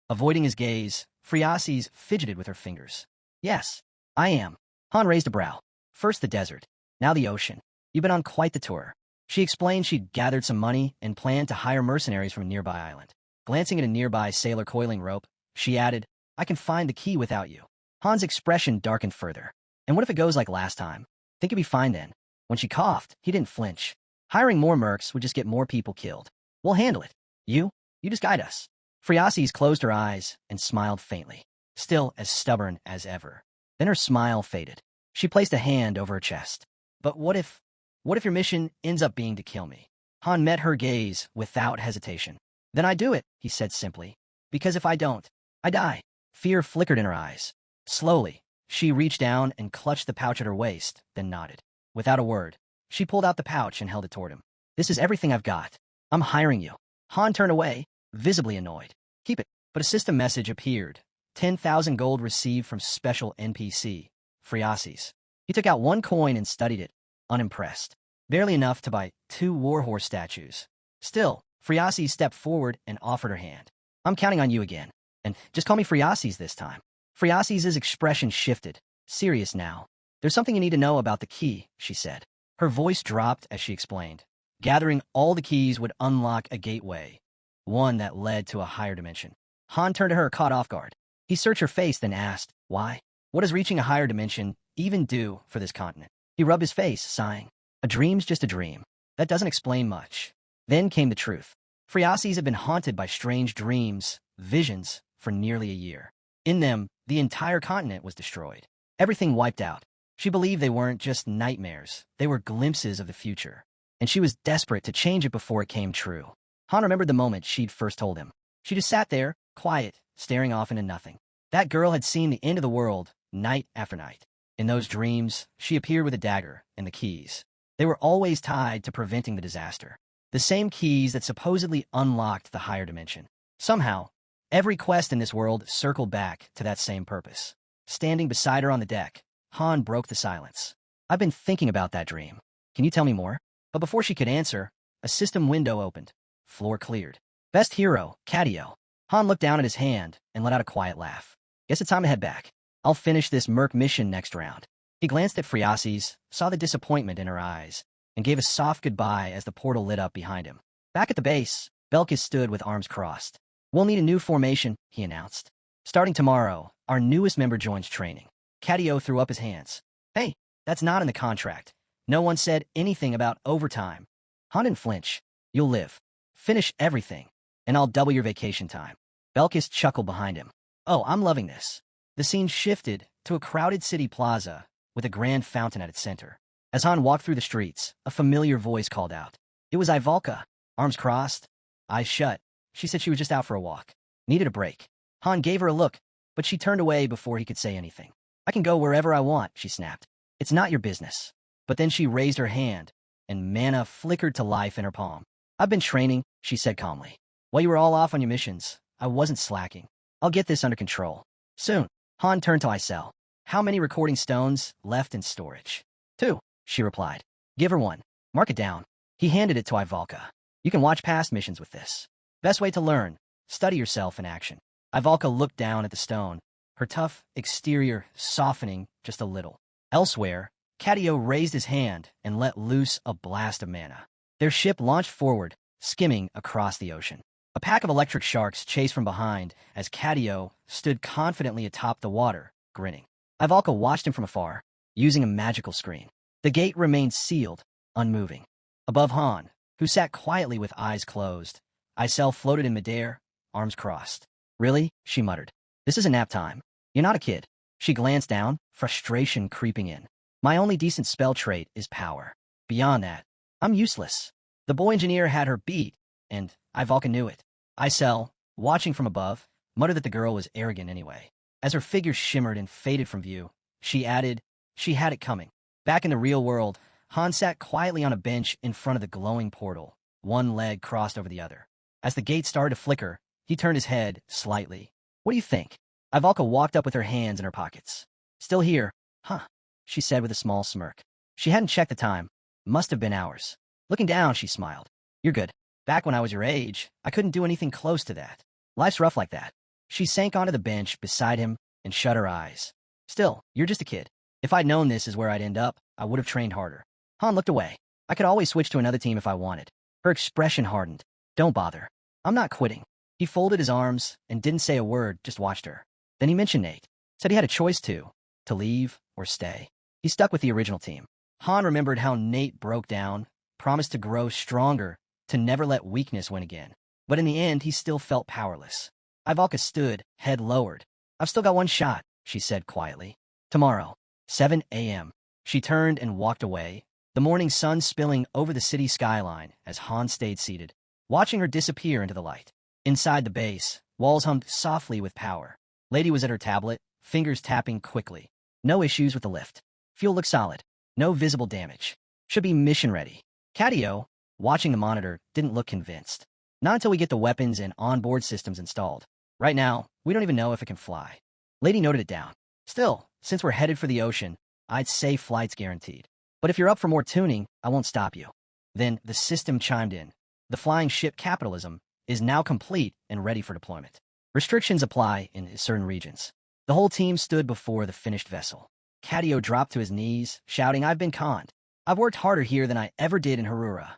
Avoiding his gaze, Friasis fidgeted with her fingers. "Yes, I am." Han raised a brow. "First the desert, now the ocean. You've been on quite the tour." She explained she'd gathered some money and planned to hire mercenaries from a nearby island. Glancing at a nearby sailor coiling rope, she added, "I can find the key without you." Han's expression darkened further. "And what if it goes like last time? Think you'd be fine then." When she coughed, he didn't flinch. "Hiring more mercs would just get more people killed. We'll handle it. You just guide us." Friasis closed her eyes and smiled faintly, still as stubborn as ever. Then her smile faded. She placed a hand over her chest. "But what if your mission ends up being to kill me?" Han met her gaze without hesitation. "Then I do it," he said simply. "Because if I don't, I die." Fear flickered in her eyes. Slowly, she reached down and clutched the pouch at her waist, then nodded. Without a word, she pulled out the pouch and held it toward him. "This is everything I've got. I'm hiring you." Han turned away, visibly annoyed. "Keep it." But a system message appeared. 10,000 gold received from special NPC, Friasis. He took out one coin and studied it, unimpressed. Barely enough to buy 2 warhorse statues. Still, Friasis stepped forward and offered her hand. "I'm counting on you again. And just call me Friasis this time." Friasis' expression shifted, serious now. "There's something you need to know about the key," she said. Her voice dropped as she explained. Gathering all the keys would unlock a gateway, one that led to a higher dimension. Han turned to her, caught off guard. He searched her face, then asked, "Why? What does reaching a higher dimension even do for this continent?" He rubbed his face, sighing. "A dream's just a dream. That doesn't explain much." Then came the truth. Friasis had been haunted by strange dreams, visions, for nearly a year. In them, the entire continent was destroyed. Everything wiped out. She believed they weren't just nightmares, they were glimpses of the future. And she was desperate to change it before it came true. Han remembered the moment she'd first told him. She just sat there, quiet, staring off into nothing. That girl had seen the end of the world, night after night. In those dreams, she appeared with a dagger and the keys. They were always tied to preventing the disaster. The same keys that supposedly unlocked the higher dimension. Somehow, every quest in this world circled back to that same purpose. Standing beside her on the deck, Han broke the silence. "I've been thinking about that dream. Can you tell me more?" But before she could answer, a system window opened. Floor cleared. "Best hero, Katio." Han looked down at his hand and let out a quiet laugh. "Guess it's time to head back. I'll finish this merc mission next round." He glanced at Friasis, saw the disappointment in her eyes, and gave a soft goodbye as the portal lit up behind him. Back at the base, Belkis stood with arms crossed. "We'll need a new formation," he announced. "Starting tomorrow, our newest member joins training." Katio threw up his hands. "Hey, that's not in the contract. No one said anything about overtime." Han didn't flinch. "You'll live. Finish everything, and I'll double your vacation time." Belkis chuckled behind him. "Oh, I'm loving this." The scene shifted to a crowded city plaza with a grand fountain at its center. As Han walked through the streets, a familiar voice called out. It was Ivalka, arms crossed, eyes shut. She said she was just out for a walk. Needed a break. Han gave her a look, but she turned away before he could say anything. "I can go wherever I want," she snapped. "It's not your business." But then she raised her hand, and mana flickered to life in her palm. "I've been training," she said calmly. "While you were all off on your missions, I wasn't slacking. I'll get this under control. Soon." Han turned to Isel. "How many recording stones left in storage?" "2," she replied. "Give her one. Mark it down." He handed it to Ivalka. "You can watch past missions with this. Best way to learn. Study yourself in action." Ivalka looked down at the stone, her tough exterior softening just a little. Elsewhere, Catio raised his hand and let loose a blast of mana. Their ship launched forward, skimming across the ocean. A pack of electric sharks chased from behind as Catio stood confidently atop the water, grinning. Ivalka watched him from afar, using a magical screen. The gate remained sealed, unmoving. Above Han, who sat quietly with eyes closed, Isel floated in midair, arms crossed. "Really?" she muttered. "This isn't nap time. You're not a kid." She glanced down, frustration creeping in. "My only decent spell trait is power. Beyond that, I'm useless." The boy engineer had her beat, and Ivalka knew it. Isel, watching from above, muttered that the girl was arrogant anyway. As her figure shimmered and faded from view, she added, she had it coming. Back in the real world, Han sat quietly on a bench in front of the glowing portal, one leg crossed over the other. As the gate started to flicker, he turned his head slightly. "What do you think?" Ivalka walked up with her hands in her pockets. "Still here, huh?" she said with a small smirk. She hadn't checked the time. Must have been hours. Looking down, she smiled. "You're good. Back when I was your age, I couldn't do anything close to that. Life's rough like that." She sank onto the bench beside him and shut her eyes. "Still, you're just a kid. If I'd known this is where I'd end up, I would have trained harder." Han looked away. "I could always switch to another team if I wanted." Her expression hardened. "Don't bother. I'm not quitting." He folded his arms and didn't say a word, just watched her. Then he mentioned Nate. Said he had a choice to leave or stay. He stuck with the original team. Han remembered how Nate broke down, promised to grow stronger, to never let weakness win again. But in the end, he still felt powerless. Ivalka stood, head lowered. "I've still got one shot," she said quietly. "Tomorrow, 7 a.m. She turned and walked away, the morning sun spilling over the city skyline as Han stayed seated, watching her disappear into the light. Inside the base, walls hummed softly with power. Lady was at her tablet, fingers tapping quickly. No issues with the lift. Fuel looked solid. No visible damage. Should be mission ready. Catio, watching the monitor, didn't look convinced. "Not until we get the weapons and onboard systems installed. Right now, we don't even know if it can fly." Lady noted it down. "Still, since we're headed for the ocean, I'd say flight's guaranteed. But if you're up for more tuning, I won't stop you." Then the system chimed in. "The flying ship capitalism is now complete and ready for deployment. Restrictions apply in certain regions." The whole team stood before the finished vessel. Catio dropped to his knees, shouting, "I've been conned. I've worked harder here than I ever did in Harura."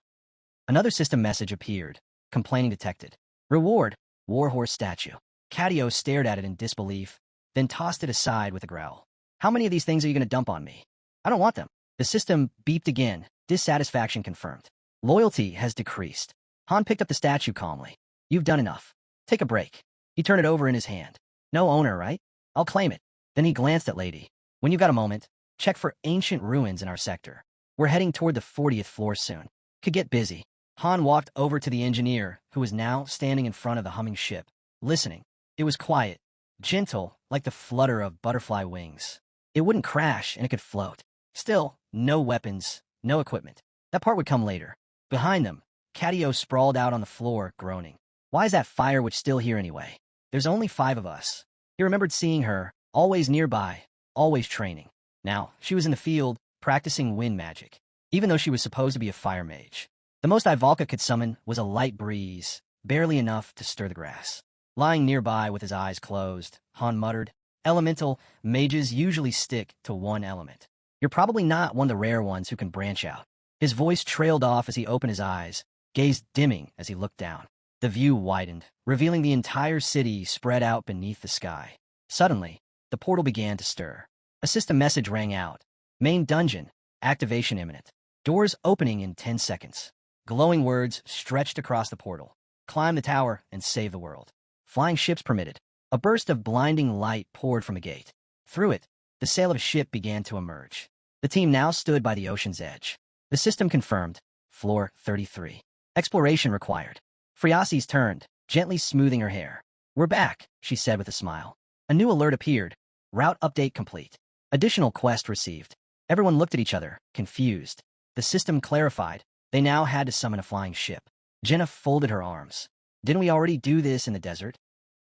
Another system message appeared. Complaining detected. "Reward, warhorse statue." Catio stared at it in disbelief, then tossed it aside with a growl. "How many of these things are you going to dump on me? I don't want them." The system beeped again, dissatisfaction confirmed. "Loyalty has decreased." Han picked up the statue calmly. "You've done enough. Take a break." He turned it over in his hand. "No owner, right? I'll claim it." Then he glanced at Lady. "When you've got a moment, check for ancient ruins in our sector. We're heading toward the 40th floor soon. Could get busy." Han walked over to the engineer, who was now standing in front of the humming ship, listening. It was quiet, gentle, like the flutter of butterfly wings. It wouldn't crash, and it could float. Still, no weapons, no equipment. That part would come later. Behind them, Catio sprawled out on the floor, groaning. "Why is that firewitch still here anyway? There's only 5 of us." He remembered seeing her, always nearby, always training. Now, she was in the field, practicing wind magic, even though she was supposed to be a fire mage. The most Ivalka could summon was a light breeze, barely enough to stir the grass. Lying nearby with his eyes closed, Han muttered, "Elemental mages usually stick to one element. You're probably not one of the rare ones who can branch out." His voice trailed off as he opened his eyes, gaze dimming as he looked down. The view widened, revealing the entire city spread out beneath the sky. Suddenly, the portal began to stir. A system message rang out. "Main dungeon, activation imminent. Doors opening in 10 seconds. Glowing words stretched across the portal. Climb the tower and save the world. Flying ships permitted." A burst of blinding light poured from a gate. Through it, the sail of a ship began to emerge. The team now stood by the ocean's edge. The system confirmed. Floor 33. Exploration required. Friasis turned, gently smoothing her hair. "We're back," she said with a smile. A new alert appeared. Route update complete. Additional quest received. Everyone looked at each other, confused. The system clarified. They now had to summon a flying ship. Jenna folded her arms. "Didn't we already do this in the desert?"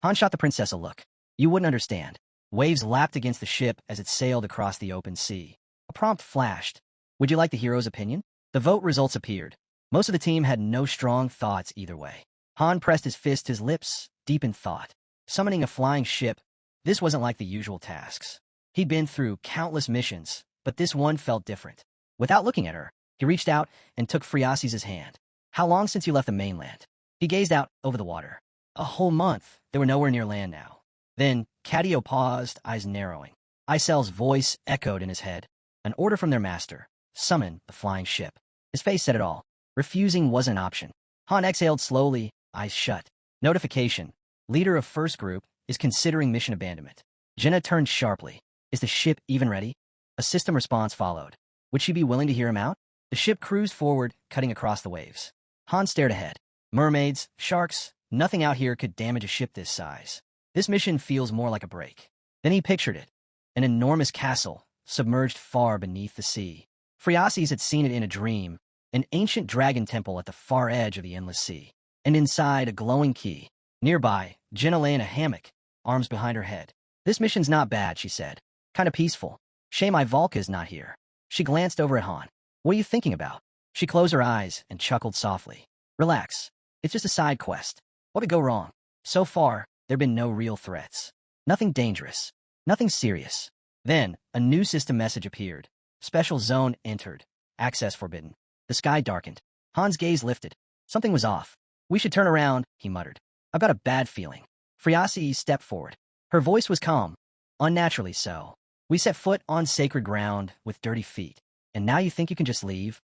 Han shot the princess a look. "You wouldn't understand." Waves lapped against the ship as it sailed across the open sea. A prompt flashed. "Would you like the hero's opinion?" The vote results appeared. Most of the team had no strong thoughts either way. Han pressed his fist to his lips, deep in thought. Summoning a flying ship, This wasn't like the usual tasks. He'd been through countless missions, but this one felt different. Without looking at her, he reached out and took Friasis's hand. How long since you left the mainland? He gazed out over the water. A whole month. They were nowhere near land now. Then, Cadio paused, eyes narrowing. Icel's voice echoed in his head. An order from their master. Summon the flying ship. His face said it all. Refusing wasn't an option. Han exhaled slowly, eyes shut. Notification. Leader of first group is considering mission abandonment. Jenna turned sharply. Is the ship even ready? A system response followed. Would she be willing to hear him out? The ship cruised forward, cutting across the waves. Han stared ahead. Mermaids, sharks, nothing out here could damage a ship this size. This mission feels more like a break. Then he pictured it. An enormous castle, submerged far beneath the sea. Friasis had seen it in a dream, an ancient dragon temple at the far edge of the endless sea. And inside, a glowing key. Nearby, Jenna lay in a hammock, arms behind her head. This mission's not bad, she said. Kinda peaceful. Shame Ivalka's not here. She glanced over at Han. What are you thinking about? She closed her eyes and chuckled softly. Relax. It's just a side quest. What could go wrong? So far, there've been no real threats. Nothing dangerous. Nothing serious. Then, a new system message appeared. Special zone entered. Access forbidden. The sky darkened. Han's gaze lifted. Something was off. We should turn around, he muttered. I've got a bad feeling. Friasi stepped forward. Her voice was calm. Unnaturally so. We set foot on sacred ground with dirty feet. And now you think you can just leave?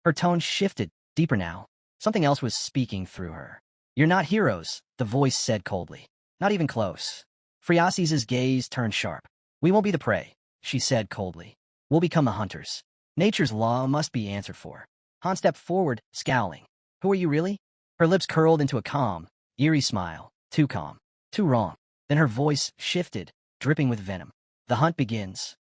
Her tone shifted, deeper now. Something else was speaking through her. You're not heroes, the voice said coldly. Not even close. Friasis's gaze turned sharp. We won't be the prey, she said coldly. We'll become the hunters. Nature's law must be answered for. Han stepped forward, scowling. Who are you really? Her lips curled into a calm, eerie smile. Too calm. Too wrong. Then her voice shifted, dripping with venom. The hunt begins.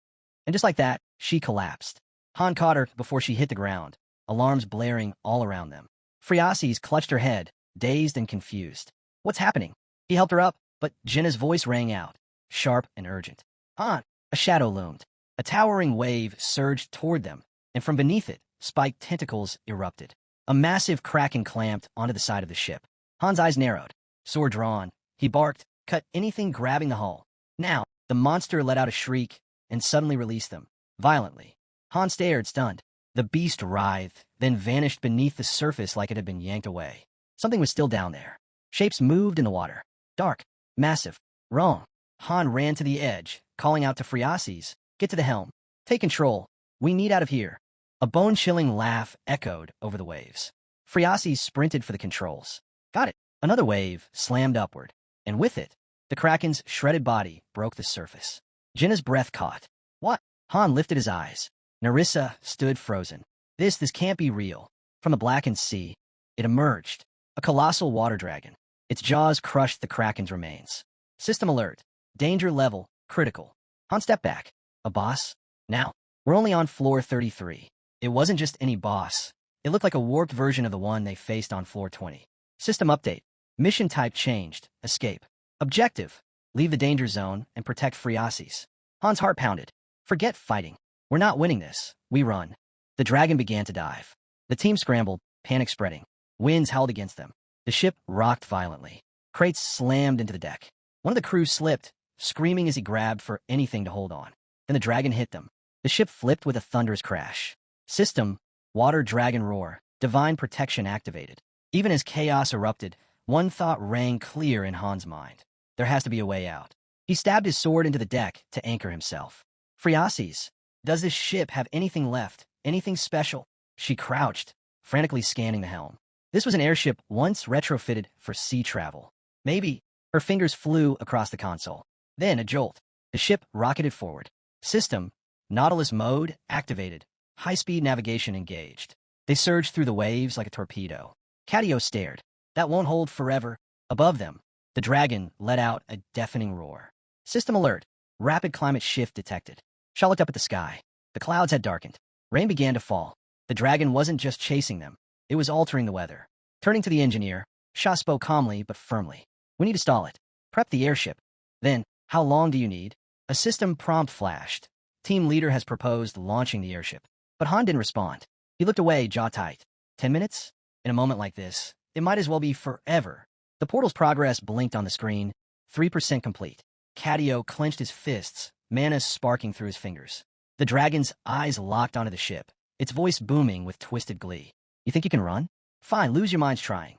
And just like that, she collapsed. Han caught her before she hit the ground, alarms blaring all around them. Friasis clutched her head, dazed and confused. What's happening? He helped her up, but Jenna's voice rang out, sharp and urgent. Han! A shadow loomed. A towering wave surged toward them, and from beneath it, spiked tentacles erupted. A massive kraken clamped onto the side of the ship. Han's eyes narrowed. Sword drawn, he barked, cut anything grabbing the hull. Now, the monster let out a shriek and suddenly released them, violently. Han stared, stunned. The beast writhed, then vanished beneath the surface like it had been yanked away. Something was still down there. Shapes moved in the water. Dark, massive, wrong. Han ran to the edge, calling out to Friasis, get to the helm. Take control. We need out of here. A bone-chilling laugh echoed over the waves. Friasis sprinted for the controls. Got it. Another wave slammed upward, and with it, the Kraken's shredded body broke the surface. Jenna's breath caught. What? Han lifted his eyes. Narissa stood frozen. This can't be real. From the blackened sea, it emerged. A colossal water dragon. Its jaws crushed the Kraken's remains. System alert. Danger level, critical. Han stepped back. A boss? Now, we're only on floor 33. It wasn't just any boss. It looked like a warped version of the one they faced on floor 20. System update. Mission type changed. Escape. Objective. Leave the danger zone and protect Friasis. Han's heart pounded. Forget fighting. We're not winning this. We run. The dragon began to dive. The team scrambled, panic spreading. Winds howled against them. The ship rocked violently. Crates slammed into the deck. One of the crew slipped, screaming as he grabbed for anything to hold on. Then the dragon hit them. The ship flipped with a thunderous crash. System, water dragon roar, divine protection activated. Even as chaos erupted, one thought rang clear in Han's mind. There has to be a way out. He stabbed his sword into the deck to anchor himself. Friasis, does this ship have anything left? Anything special? She crouched, frantically scanning the helm. This was an airship once retrofitted for sea travel. Maybe. Her fingers flew across the console. Then a jolt. The ship rocketed forward. System, Nautilus mode, activated. High-speed navigation engaged. They surged through the waves like a torpedo. Cadio stared. That won't hold forever. Above them, the dragon let out a deafening roar. System alert. Rapid climate shift detected. Shaw looked up at the sky. The clouds had darkened. Rain began to fall. The dragon wasn't just chasing them. It was altering the weather. Turning to the engineer, Shaw spoke calmly but firmly. We need to stall it. Prep the airship. Then, how long do you need? A system prompt flashed. Team leader has proposed launching the airship. But Han didn't respond. He looked away, jaw tight. 10 minutes? In a moment like this, it might as well be forever. The portal's progress blinked on the screen. 3% complete. Catio clenched his fists, mana sparking through his fingers. The dragon's eyes locked onto the ship, its voice booming with twisted glee. You think you can run? Fine, lose your minds trying.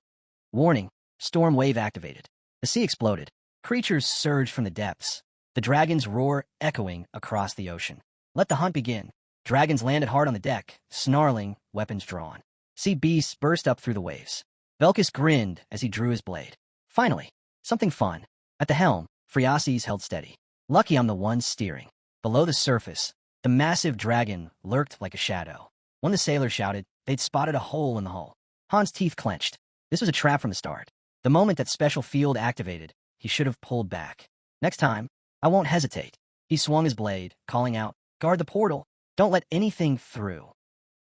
Warning, storm wave activated. The sea exploded. Creatures surged from the depths, the dragon's roar echoing across the ocean. Let the hunt begin. Dragons landed hard on the deck, snarling, weapons drawn. Sea beasts burst up through the waves. Velkus grinned as he drew his blade. Finally, something fun. At the helm, Phreases held steady. Lucky I'm the one steering. Below the surface, the massive dragon lurked like a shadow. When the sailors shouted, they'd spotted a hole in the hull. Han's teeth clenched. This was a trap from the start. The moment that special field activated, he should have pulled back. Next time, I won't hesitate. He swung his blade, calling out, guard the portal. Don't let anything through.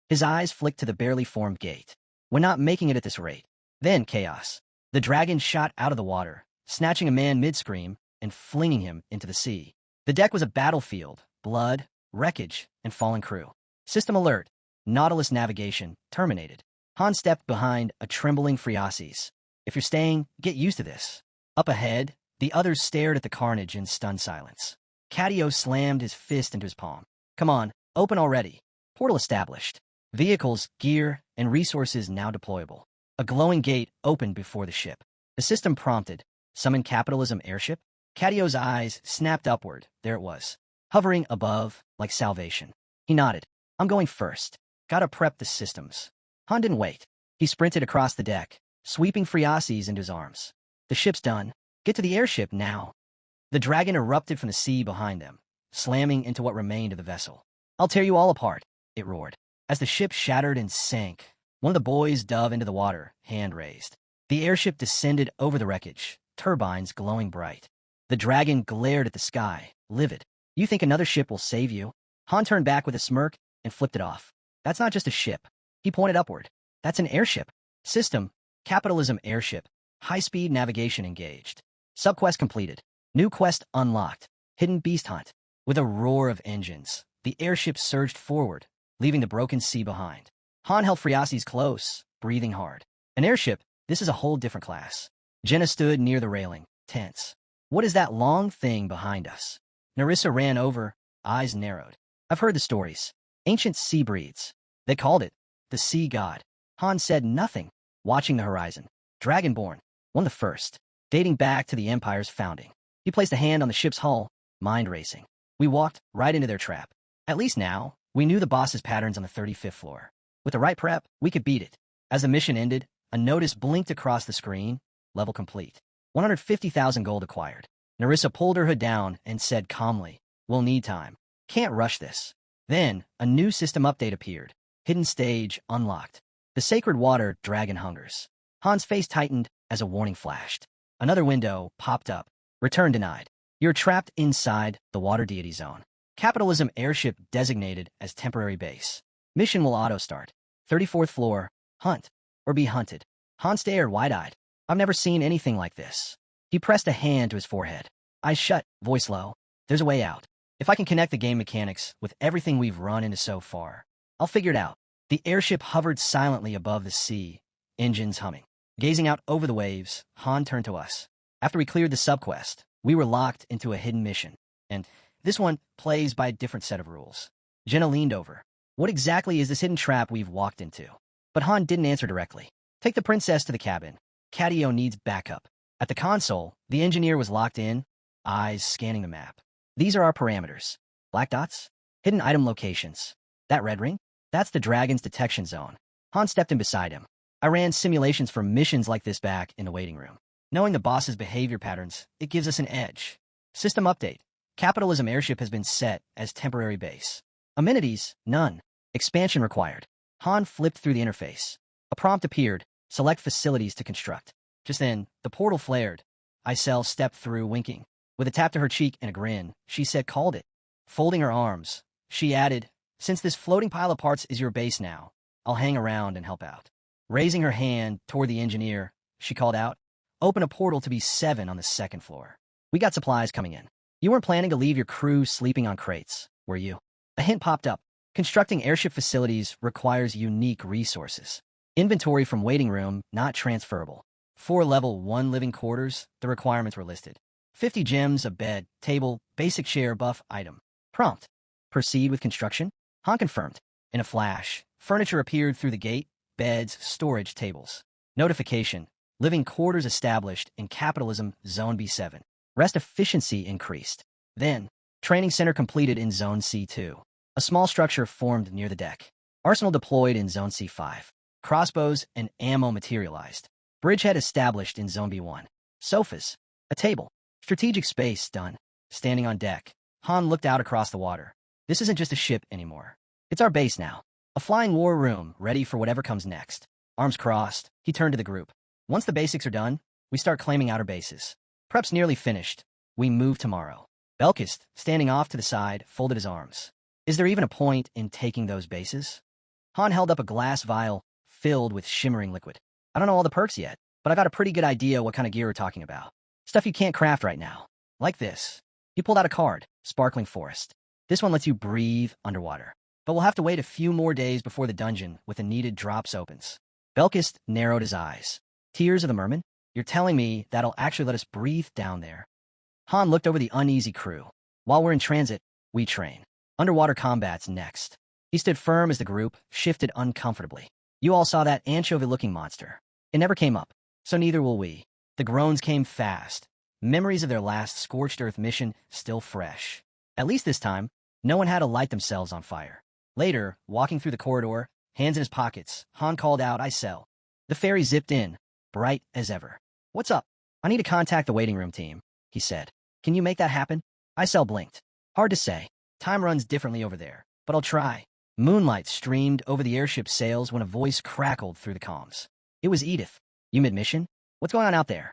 His eyes flicked to the barely formed gate. We're not making it at this rate. Then chaos. The dragon shot out of the water, snatching a man mid-scream and flinging him into the sea. The deck was a battlefield, blood, wreckage, and fallen crew. System alert. Nautilus navigation terminated. Han stepped behind a trembling Phreases. If you're staying, get used to this. Up ahead, the others stared at the carnage in stunned silence. Catio slammed his fist into his palm. Come on, open already. Portal established. Vehicles, gear, and resources now deployable. A glowing gate opened before the ship. The system prompted, summon capitalism airship? Catio's eyes snapped upward. There it was, hovering above like salvation. He nodded. I'm going first. Gotta prep the systems. Han didn't wait. He sprinted across the deck, sweeping Phreases into his arms. The ship's done. Get to the airship now. The dragon erupted from the sea behind them, slamming into what remained of the vessel. I'll tear you all apart, it roared. As the ship shattered and sank, one of the boys dove into the water, hand raised. The airship descended over the wreckage, turbines glowing bright. The dragon glared at the sky, livid. You think another ship will save you? Han turned back with a smirk and flipped it off. That's not just a ship. He pointed upward. That's an airship. System, capitalism airship. High-speed navigation engaged. Subquest completed. New quest unlocked. Hidden beast hunt. With a roar of engines, the airship surged forward, leaving the broken sea behind. Han held Phreases close, breathing hard. An airship, this is a whole different class. Jenna stood near the railing, tense. What is that long thing behind us? Nerissa ran over, eyes narrowed. I've heard the stories. Ancient sea breeds. They called it the sea god. Han said nothing, watching the horizon. Dragonborn, one of the first, dating back to the Empire's founding. He placed a hand on the ship's hull, mind racing. We walked right into their trap. At least now, we knew the boss's patterns on the 35th floor. With the right prep, we could beat it. As the mission ended, a notice blinked across the screen. Level complete. 150,000 gold acquired. Nerissa pulled her hood down and said calmly, we'll need time. Can't rush this. Then, a new system update appeared. Hidden stage unlocked. The sacred water dragon hungers. Han's face tightened as a warning flashed. Another window popped up. Return denied. You're trapped inside the water deity zone. Capitalism airship designated as temporary base. Mission will auto-start. 34th floor. Hunt. Or be hunted. Han stared wide-eyed. I've never seen anything like this. He pressed a hand to his forehead. Eyes shut, voice low. There's a way out. If I can connect the game mechanics with everything we've run into so far, I'll figure it out. The airship hovered silently above the sea, engines humming. Gazing out over the waves, Han turned to us. After we cleared the subquest, we were locked into a hidden mission. And this one plays by a different set of rules. Jenna leaned over. What exactly is this hidden trap we've walked into? But Han didn't answer directly. Take the princess to the cabin. Catio needs backup. At the console, the engineer was locked in, eyes scanning the map. These are our parameters. Black dots? Hidden item locations. That red ring? That's the dragon's detection zone. Han stepped in beside him. I ran simulations for missions like this back in the waiting room. Knowing the boss's behavior patterns, it gives us an edge. System update. Capitalism airship has been set as temporary base. Amenities, none. Expansion required. Han flipped through the interface. A prompt appeared. Select facilities to construct. Just then, the portal flared. Isel stepped through, winking. With a tap to her cheek and a grin, she said, called it. Folding her arms, she added, since this floating pile of parts is your base now, I'll hang around and help out. Raising her hand toward the engineer, she called out, open a portal to B7 on the 2nd floor. We got supplies coming in. You weren't planning to leave your crew sleeping on crates, were you? A hint popped up. Constructing airship facilities requires unique resources. Inventory from waiting room, not transferable. For level 1 living quarters, the requirements were listed. 50 gems, a bed, table, basic share buff item. Prompt. Proceed with construction? Han confirmed. In a flash, furniture appeared through the gate, beds, storage tables. Notification. Living quarters established in Capitalism Zone B7. Rest efficiency increased. Then, training center completed in Zone C2. A small structure formed near the deck. Arsenal deployed in Zone C5. Crossbows and ammo materialized. Bridgehead established in Zone B1. Sofas. A table. Strategic space done. Standing on deck, Han looked out across the water. This isn't just a ship anymore. It's our base now. A flying war room ready for whatever comes next. Arms crossed, he turned to the group. Once the basics are done, we start claiming outer bases. Prep's nearly finished. We move tomorrow. Belkist, standing off to the side, folded his arms. Is there even a point in taking those bases? Han held up a glass vial filled with shimmering liquid. I don't know all the perks yet, but I got a pretty good idea what kind of gear we're talking about. Stuff you can't craft right now. Like this. He pulled out a card, Sparkling Forest. This one lets you breathe underwater. But we'll have to wait a few more days before the dungeon with the needed drops opens. Belkist narrowed his eyes. Tears of the Merman? You're telling me that'll actually let us breathe down there? Han looked over the uneasy crew. While we're in transit, we train. Underwater combat's next. He stood firm as the group shifted uncomfortably. You all saw that anchovy-looking monster. It never came up, so neither will we. The groans came fast. Memories of their last scorched earth mission still fresh. At least this time, no one had to light themselves on fire. Later, walking through the corridor, hands in his pockets, Han called out, I sell. The ferry zipped in, bright as ever. What's up? I need to contact the waiting room team, he said. Can you make that happen? I sell blinked. Hard to say. Time runs differently over there, but I'll try. Moonlight streamed over the airship's sails when a voice crackled through the comms. It was Edith. You mid-mission? What's going on out there?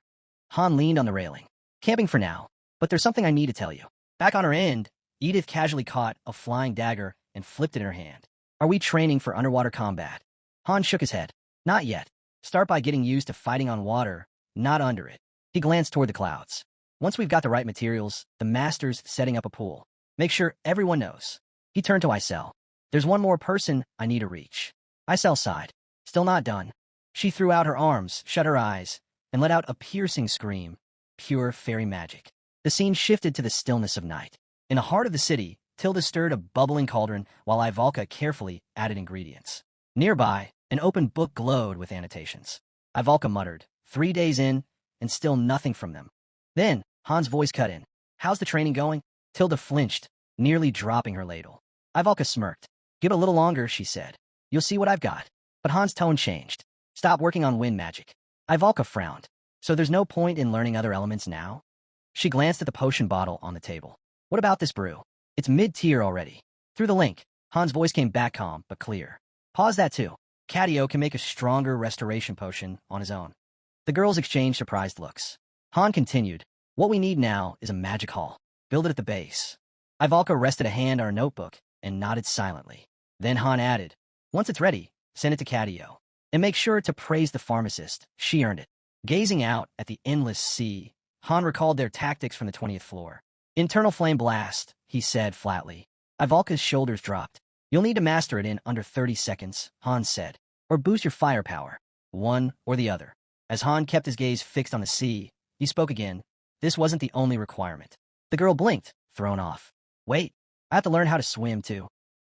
Han leaned on the railing. Camping for now, but there's something I need to tell you. Back on her end, Edith casually caught a flying dagger and flipped it in her hand. Are we training for underwater combat? Han shook his head. Not yet. Start by getting used to fighting on water, not under it. He glanced toward the clouds. Once we've got the right materials, the master's setting up a pool. Make sure everyone knows. He turned to Isel. There's one more person I need to reach. Isel sighed. Still not done. She threw out her arms, shut her eyes, and let out a piercing scream. Pure fairy magic. The scene shifted to the stillness of night. In the heart of the city, Tilda stirred a bubbling cauldron while Ivalka carefully added ingredients. Nearby, an open book glowed with annotations. Ivalka muttered, 3 days in, and still nothing from them. Then, Han's voice cut in. How's the training going? Tilda flinched, nearly dropping her ladle. Ivalka smirked. Give it a little longer, she said. You'll see what I've got. But Han's tone changed. Stop working on wind magic. Ivalka frowned. So there's no point in learning other elements now? She glanced at the potion bottle on the table. What about this brew? It's mid-tier already. Through the link, Han's voice came back calm, but clear. Pause that too. Cadio can make a stronger restoration potion on his own. The girls exchanged surprised looks. Han continued, what we need now is a magic hall. Build it at the base. Ivalka rested a hand on her notebook and nodded silently. Then Han added, once it's ready, send it to Cadio. And make sure to praise the pharmacist. She earned it. Gazing out at the endless sea, Han recalled their tactics from the 20th floor. Internal flame blast, he said flatly. Ivalka's shoulders dropped. You'll need to master it in under 30 seconds, Han said. Or boost your firepower. One or the other. As Han kept his gaze fixed on the sea, he spoke again. This wasn't the only requirement. The girl blinked, thrown off. Wait, I have to learn how to swim too.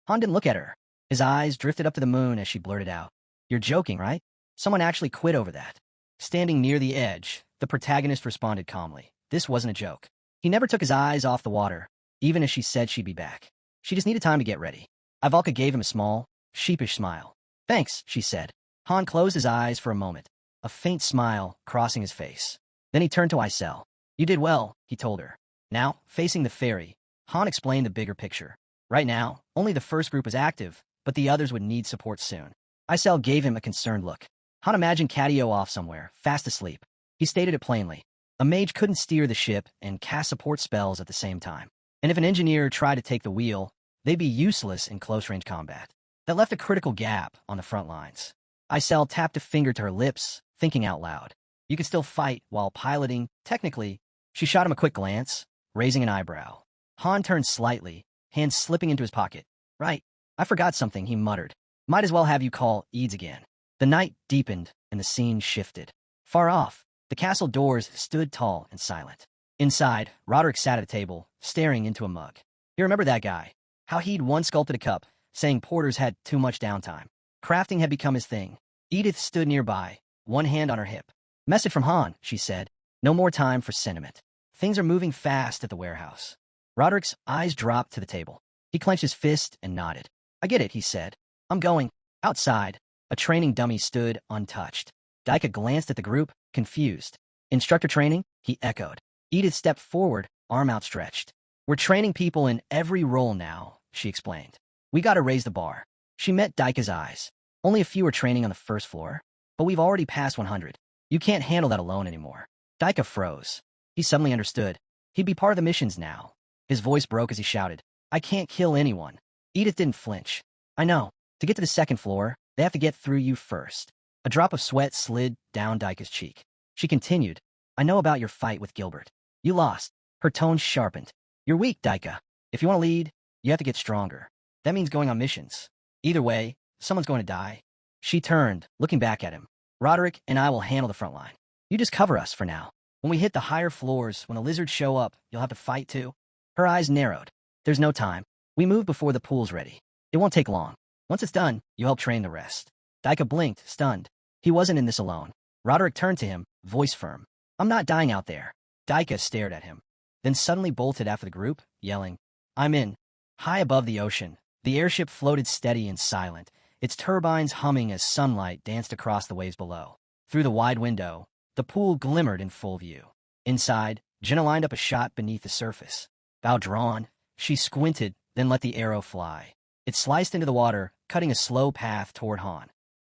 Han didn't look at her. His eyes drifted up to the moon as she blurted out. You're joking, right? Someone actually quit over that. Standing near the edge, the protagonist responded calmly. This wasn't a joke. He never took his eyes off the water, even as she said she'd be back. She just needed time to get ready. Ivalka gave him a small, sheepish smile. Thanks, she said. Han closed his eyes for a moment, a faint smile crossing his face. Then he turned to Isel. You did well, he told her. Now, facing the ferry, Han explained the bigger picture. Right now, only the first group is active, but the others would need support soon. Isel gave him a concerned look. Han imagined Cadio off somewhere, fast asleep. He stated it plainly. A mage couldn't steer the ship and cast support spells at the same time. And if an engineer tried to take the wheel, they'd be useless in close-range combat. That left a critical gap on the front lines. Isel tapped a finger to her lips, thinking out loud. You could still fight while piloting, technically. She shot him a quick glance, raising an eyebrow. Han turned slightly, hands slipping into his pocket. Right, I forgot something, he muttered. Might as well have you call Eads again. The night deepened, and the scene shifted. Far off, the castle doors stood tall and silent. Inside, Roderick sat at a table, staring into a mug. He remembered that guy. How he'd once sculpted a cup, saying porters had too much downtime. Crafting had become his thing. Edith stood nearby, one hand on her hip. Message from Han, she said. No more time for sentiment. Things are moving fast at the warehouse. Roderick's eyes dropped to the table. He clenched his fist and nodded. I get it, he said. I'm going. Outside, a training dummy stood untouched. Daika glanced at the group, confused. Instructor training? He echoed. Edith stepped forward, arm outstretched. We're training people in every role now, she explained. We gotta raise the bar. She met Daika's eyes. Only a few are training on the first floor, but we've already passed 100. You can't handle that alone anymore. Daika froze. He suddenly understood. He'd be part of the missions now. His voice broke as he shouted, I can't kill anyone. Edith didn't flinch. I know. To get to the second floor, they have to get through you first. A drop of sweat slid down Daika's cheek. She continued, I know about your fight with Gilbert. You lost. Her tone sharpened. You're weak, Daika. If you want to lead, you have to get stronger. That means going on missions. Either way, someone's going to die. She turned, looking back at him. Roderick and I will handle the front line. You just cover us for now. When we hit the higher floors, when the lizards show up, you'll have to fight too. Her eyes narrowed. There's no time. We move before the pool's ready. It won't take long. Once it's done, you help train the rest. Daika blinked, stunned. He wasn't in this alone. Roderick turned to him, voice firm. I'm not dying out there. Daika stared at him, then suddenly bolted after the group, yelling, I'm in. High above the ocean, the airship floated steady and silent, its turbines humming as sunlight danced across the waves below. Through the wide window, the pool glimmered in full view. Inside, Jenna lined up a shot beneath the surface. Bow drawn, she squinted, then let the arrow fly. It sliced into the water, cutting a slow path toward Han,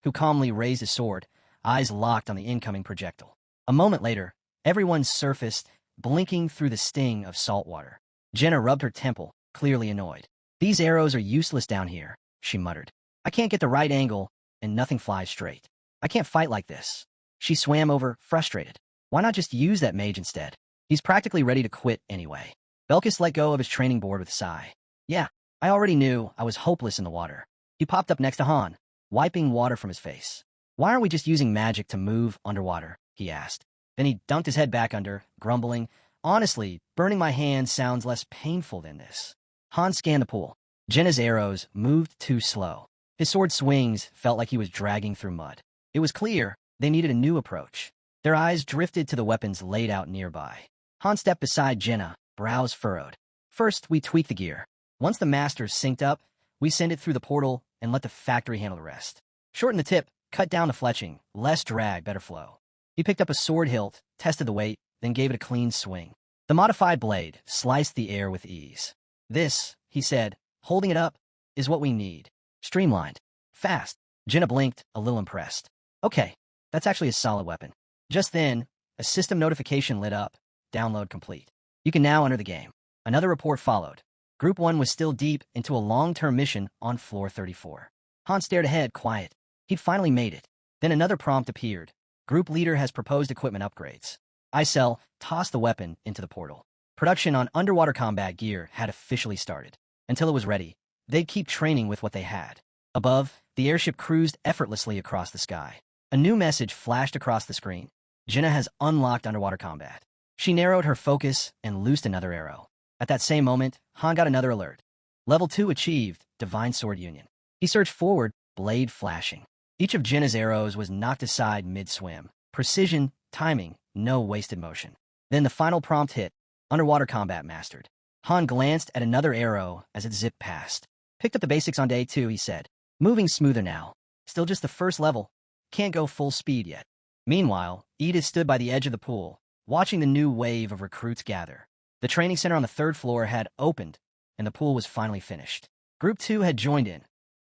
who calmly raised his sword, eyes locked on the incoming projectile. A moment later, everyone surfaced, blinking through the sting of salt water. Jenna rubbed her temple, clearly annoyed. These arrows are useless down here, she muttered. I can't get the right angle, and nothing flies straight. I can't fight like this. She swam over, frustrated. Why not just use that mage instead? He's practically ready to quit anyway. Belkis let go of his training board with a sigh. Yeah, I already knew I was hopeless in the water. He popped up next to Han, wiping water from his face. Why aren't we just using magic to move underwater? He asked. Then he dunked his head back under, grumbling, honestly, burning my hand sounds less painful than this. Han scanned the pool. Jenna's arrows moved too slow. His sword swings felt like he was dragging through mud. It was clear they needed a new approach. Their eyes drifted to the weapons laid out nearby. Han stepped beside Jenna, brows furrowed. First, we tweak the gear. Once the master's synced up, we send it through the portal and let the factory handle the rest. Shorten the tip, cut down the fletching, less drag, better flow. He picked up a sword hilt, tested the weight, then gave it a clean swing. The modified blade sliced the air with ease. This, he said, holding it up, is what we need. Streamlined. Fast. Jenna blinked, a little impressed. Okay, that's actually a solid weapon. Just then, a system notification lit up. Download complete. You can now enter the game. Another report followed. Group 1 was still deep into a long-term mission on floor 34. Han stared ahead, quiet. He'd finally made it. Then another prompt appeared. Group leader has proposed equipment upgrades. Icel tossed the weapon into the portal. Production on underwater combat gear had officially started. Until it was ready, they'd keep training with what they had. Above, the airship cruised effortlessly across the sky. A new message flashed across the screen. Jenna has unlocked underwater combat. She narrowed her focus and loosed another arrow. At that same moment, Han got another alert. Level 2 achieved, Divine Sword Union. He surged forward, blade flashing. Each of Jenna's arrows was knocked aside mid-swim. Precision, timing, no wasted motion. Then the final prompt hit. Underwater combat mastered. Han glanced at another arrow as it zipped past. Picked up the basics on day 2, he said. Moving smoother now. Still just the first level. Can't go full speed yet. Meanwhile, Edith stood by the edge of the pool, watching the new wave of recruits gather. The training center on the 3rd floor had opened, and the pool was finally finished. Group 2 had joined in.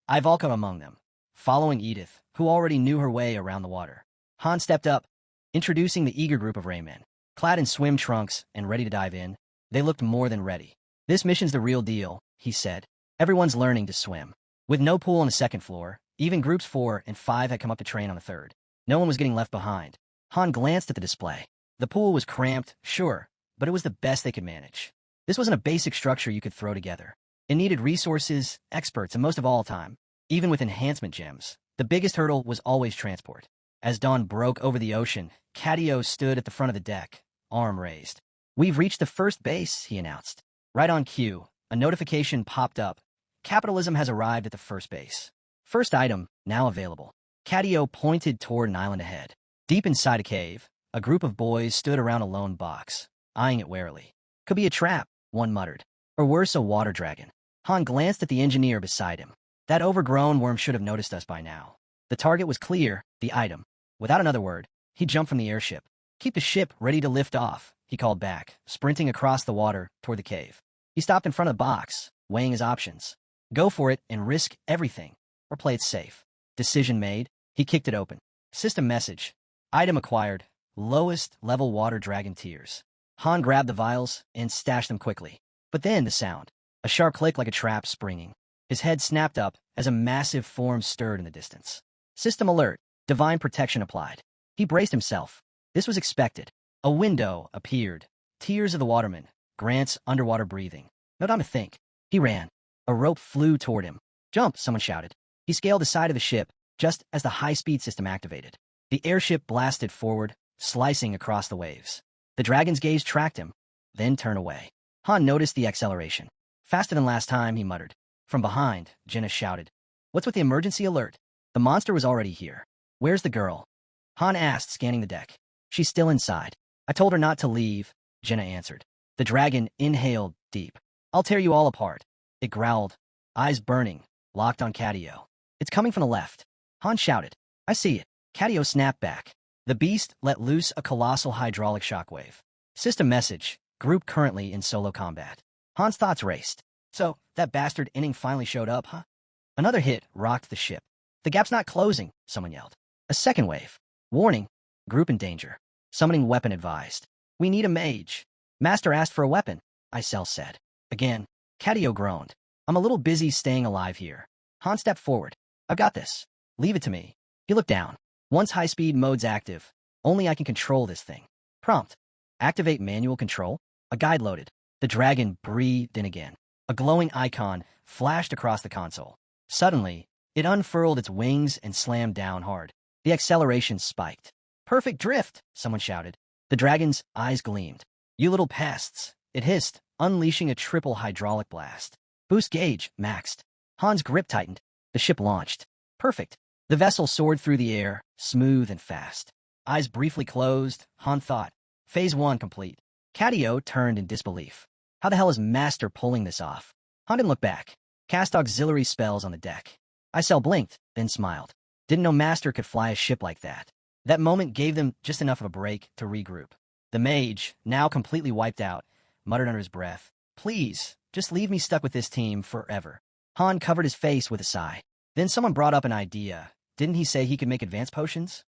Ivalka among them, following Edith, who already knew her way around the water. Han stepped up, introducing the eager group of Raymen. Clad in swim trunks and ready to dive in, they looked more than ready. This mission's the real deal, he said. Everyone's learning to swim. With no pool on the 2nd floor, even groups 4 and 5 had come up to train on the 3rd. No one was getting left behind. Han glanced at the display. The pool was cramped, sure, but it was the best they could manage. This wasn't a basic structure you could throw together. It needed resources, experts, and most of all time, even with enhancement gems. The biggest hurdle was always transport. As dawn broke over the ocean, Cadio stood at the front of the deck, arm raised. "We've reached the first base," he announced. Right on cue, a notification popped up. "Capitalism has arrived at the first base. First item, now available." Cadio pointed toward an island ahead. Deep inside a cave, a group of boys stood around a lone box, eyeing it warily. "Could be a trap," one muttered. "Or worse, a water dragon." Han glanced at the engineer beside him. That overgrown worm should have noticed us by now. The target was clear, the item. Without another word, he jumped from the airship. "Keep the ship ready to lift off," he called back, sprinting across the water toward the cave. He stopped in front of the box, weighing his options. Go for it and risk everything, or play it safe. Decision made, he kicked it open. System message. Item acquired. Lowest level water dragon tears. Han grabbed the vials and stashed them quickly. But then the sound. A sharp click like a trap springing. His head snapped up as a massive form stirred in the distance. System alert. Divine protection applied. He braced himself. This was expected. A window appeared. Tears of the waterman. Grant's underwater breathing. No time to think. He ran. A rope flew toward him. "Jump," someone shouted. He scaled the side of the ship, just as the high-speed system activated. The airship blasted forward, slicing across the waves. The dragon's gaze tracked him, then turned away. Han noticed the acceleration. "Faster than last time," he muttered. From behind, Jenna shouted. "What's with the emergency alert?" The monster was already here. "Where's the girl?" Han asked, scanning the deck. "She's still inside. I told her not to leave," Jenna answered. The dragon inhaled deep. "I'll tear you all apart." It growled, eyes burning, locked on Cadio. "It's coming from the left." Han shouted. "I see it." Cadio snapped back. The beast let loose a colossal hydraulic shockwave. System message. Group currently in solo combat. Han's thoughts raced. So, that bastard inning finally showed up, huh? Another hit rocked the ship. "The gap's not closing," someone yelled. A second wave. "Warning. Group in danger. Summoning weapon advised." "We need a mage." "Master asked for a weapon," Isel said. Again, Cadio groaned. "I'm a little busy staying alive here." Han stepped forward. "I've got this. Leave it to me." He looked down. "Once high-speed mode's active, only I can control this thing." Prompt. Activate manual control. A guide loaded. The dragon breathed in again. A glowing icon flashed across the console. Suddenly, it unfurled its wings and slammed down hard. The acceleration spiked. "Perfect drift," someone shouted. The dragon's eyes gleamed. "You little pests," it hissed, unleashing a triple hydraulic blast. "Boost gauge, maxed." Han's grip tightened. The ship launched. Perfect. The vessel soared through the air, smooth and fast. Eyes briefly closed, Han thought. Phase 1 complete. Cadio turned in disbelief. How the hell is Master pulling this off? Han didn't look back. Cast auxiliary spells on the deck. Isel blinked, then smiled. Didn't know Master could fly a ship like that. That moment gave them just enough of a break to regroup. The mage, now completely wiped out, muttered under his breath, "Please, just leave me stuck with this team forever." Han covered his face with a sigh. Then someone brought up an idea. Didn't he say he could make advanced potions?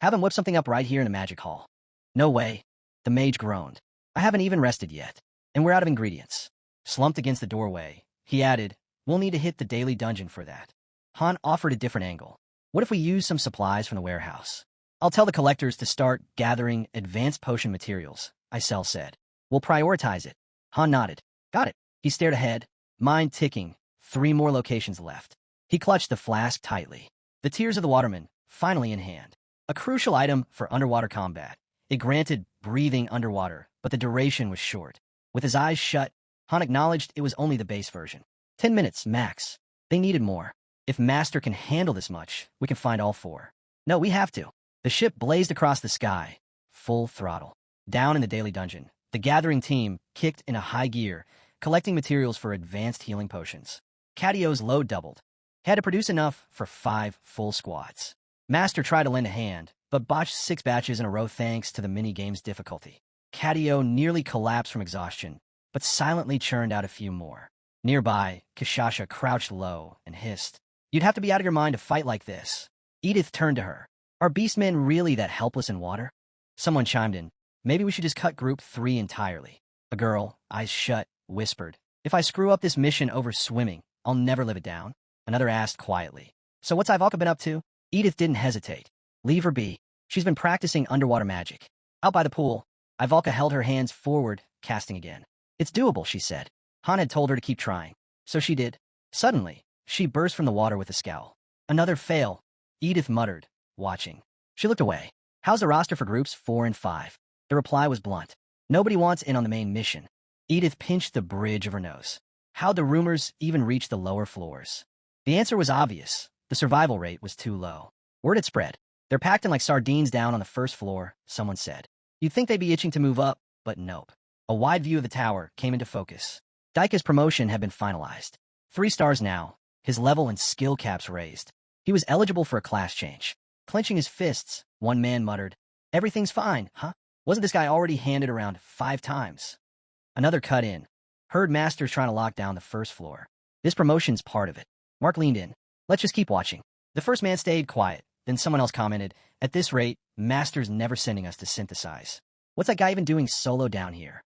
Have him whip something up right here in the magic hall. No way. The mage groaned. I haven't even rested yet. And we're out of ingredients. Slumped against the doorway, he added, "We'll need to hit the daily dungeon for that." Han offered a different angle. "What if we use some supplies from the warehouse? I'll tell the collectors to start gathering advanced potion materials," Isel said. "We'll prioritize it." Han nodded. "Got it." He stared ahead, mind ticking. 3 more locations left. He clutched the flask tightly. The tears of the waterman, finally in hand. A crucial item for underwater combat. It granted breathing underwater, but the duration was short. With his eyes shut, Han acknowledged it was only the base version. 10 minutes, max. They needed more. If Master can handle this much, we can find all 4. No, we have to. The ship blazed across the sky, full throttle. Down in the daily dungeon, the gathering team kicked in a high gear, collecting materials for advanced healing potions. Cadio's load doubled. He had to produce enough for 5 full squads. Master tried to lend a hand, but botched 6 batches in a row thanks to the mini-game's difficulty. Cadio nearly collapsed from exhaustion, but silently churned out a few more. Nearby, Kishasha crouched low and hissed, "You'd have to be out of your mind to fight like this." Edith turned to her. "Are beastmen really that helpless in water?" Someone chimed in, "Maybe we should just cut Group 3 entirely." A girl, eyes shut, whispered, "If I screw up this mission over swimming, I'll never live it down." Another asked quietly, "So what's Ivalka been up to?" Edith didn't hesitate. "Leave her be. She's been practicing underwater magic." Out by the pool, Ivalka held her hands forward, casting again. "It's doable," she said. Han had told her to keep trying, so she did. Suddenly, she burst from the water with a scowl. "Another fail," Edith muttered, watching. She looked away. "How's the roster for groups 4 and 5? The reply was blunt. Nobody wants in on the main mission. Edith pinched the bridge of her nose. How'd the rumors even reach the lower floors? The answer was obvious. The survival rate was too low. Word had spread. They're packed in like sardines down on the first floor, someone said. You'd think they'd be itching to move up, but nope. A wide view of the tower came into focus. Daika's promotion had been finalized. 3 stars now, his level and skill caps raised. He was eligible for a class change. Clenching his fists, one man muttered, "Everything's fine, huh? Wasn't this guy already handed around 5 times?" Another cut in. Heard Masters trying to lock down the first floor. This promotion's part of it. Mark leaned in. Let's just keep watching. The first man stayed quiet. Then someone else commented, at this rate, Masters never sending us to synthesize. What's that guy even doing solo down here?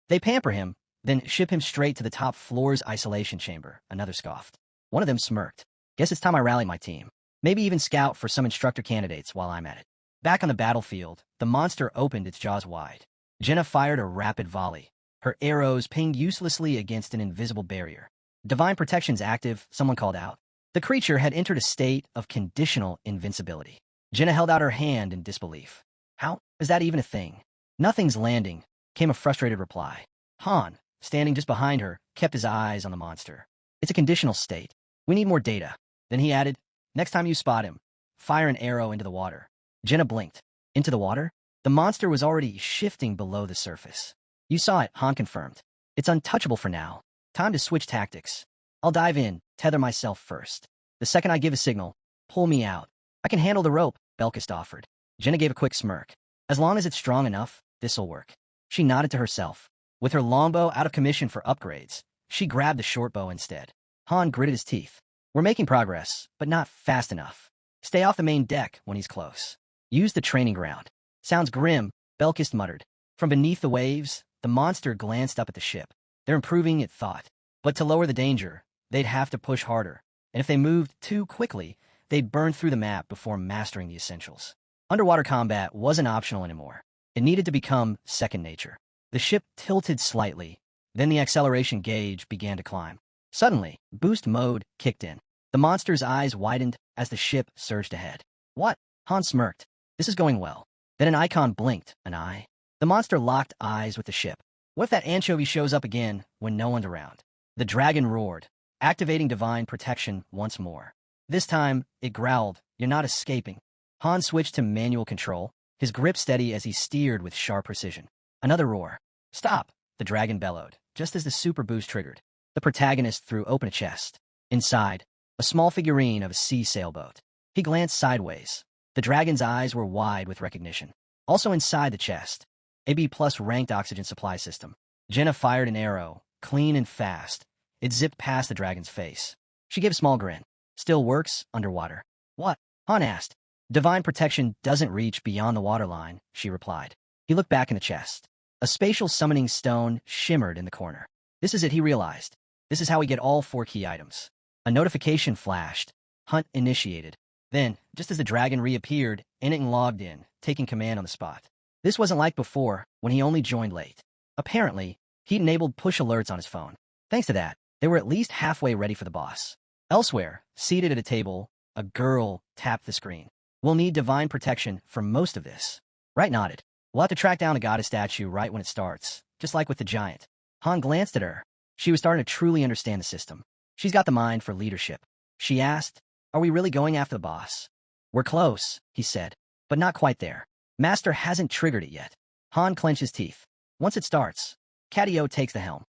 They pamper him, then ship him straight to the top floor's isolation chamber, another scoffed. One of them smirked. Guess it's time I rally my team. Maybe even scout for some instructor candidates while I'm at it. Back on the battlefield, the monster opened its jaws wide. Jenna fired a rapid volley. Her arrows pinged uselessly against an invisible barrier. Divine protection's active, someone called out. The creature had entered a state of conditional invincibility. Jenna held out her hand in disbelief. How is that even a thing? Nothing's landing, came a frustrated reply. Han, standing just behind her, kept his eyes on the monster. It's a conditional state. We need more data. Then he added, next time you spot him, fire an arrow into the water. Jenna blinked. Into the water? The monster was already shifting below the surface. You saw it, Han confirmed. It's untouchable for now. Time to switch tactics. I'll dive in, tether myself first. The second I give a signal, pull me out. I can handle the rope, Belkist offered. Jenna gave a quick smirk. As long as it's strong enough, this'll work. She nodded to herself. With her longbow out of commission for upgrades, she grabbed the shortbow instead. Han gritted his teeth. We're making progress, but not fast enough. Stay off the main deck when he's close. Use the training ground. Sounds grim, Belkist muttered. From beneath the waves, the monster glanced up at the ship. They're improving, it thought. But to lower the danger, they'd have to push harder. And if they moved too quickly, they'd burn through the map before mastering the essentials. Underwater combat wasn't optional anymore. It needed to become second nature. The ship tilted slightly, then the acceleration gauge began to climb. Suddenly, boost mode kicked in. The monster's eyes widened as the ship surged ahead. What? Han smirked. This is going well. Then an icon blinked, an eye. The monster locked eyes with the ship. What if that anchovy shows up again when no one's around? The dragon roared, activating divine protection once more. This time, it growled, "You're not escaping." Han switched to manual control, his grip steady as he steered with sharp precision. Another roar. "Stop!" the dragon bellowed, just as the super boost triggered. The protagonist threw open a chest. Inside, a small figurine of a sea sailboat. He glanced sideways. The dragon's eyes were wide with recognition. Also inside the chest, a B+ ranked oxygen supply system. Jenna fired an arrow, clean and fast. It zipped past the dragon's face. She gave a small grin. Still works underwater. What? Han asked. Divine protection doesn't reach beyond the waterline, she replied. He looked back in the chest. A spatial summoning stone shimmered in the corner. This is it, he realized. This is how we get all 4 key items. A notification flashed. Hunt initiated. Then, just as the dragon reappeared, Ennington logged in, taking command on the spot. This wasn't like before, when he only joined late. Apparently, he'd enabled push alerts on his phone. Thanks to that, they were at least halfway ready for the boss. Elsewhere, seated at a table, a girl tapped the screen. We'll need divine protection for most of this. Wright nodded. We'll have to track down a goddess statue right when it starts, just like with the giant. Han glanced at her. She was starting to truly understand the system. She's got the mind for leadership. She asked, are we really going after the boss? We're close, he said, but not quite there. Master hasn't triggered it yet. Han clenched his teeth. Once it starts, Catio takes the helm.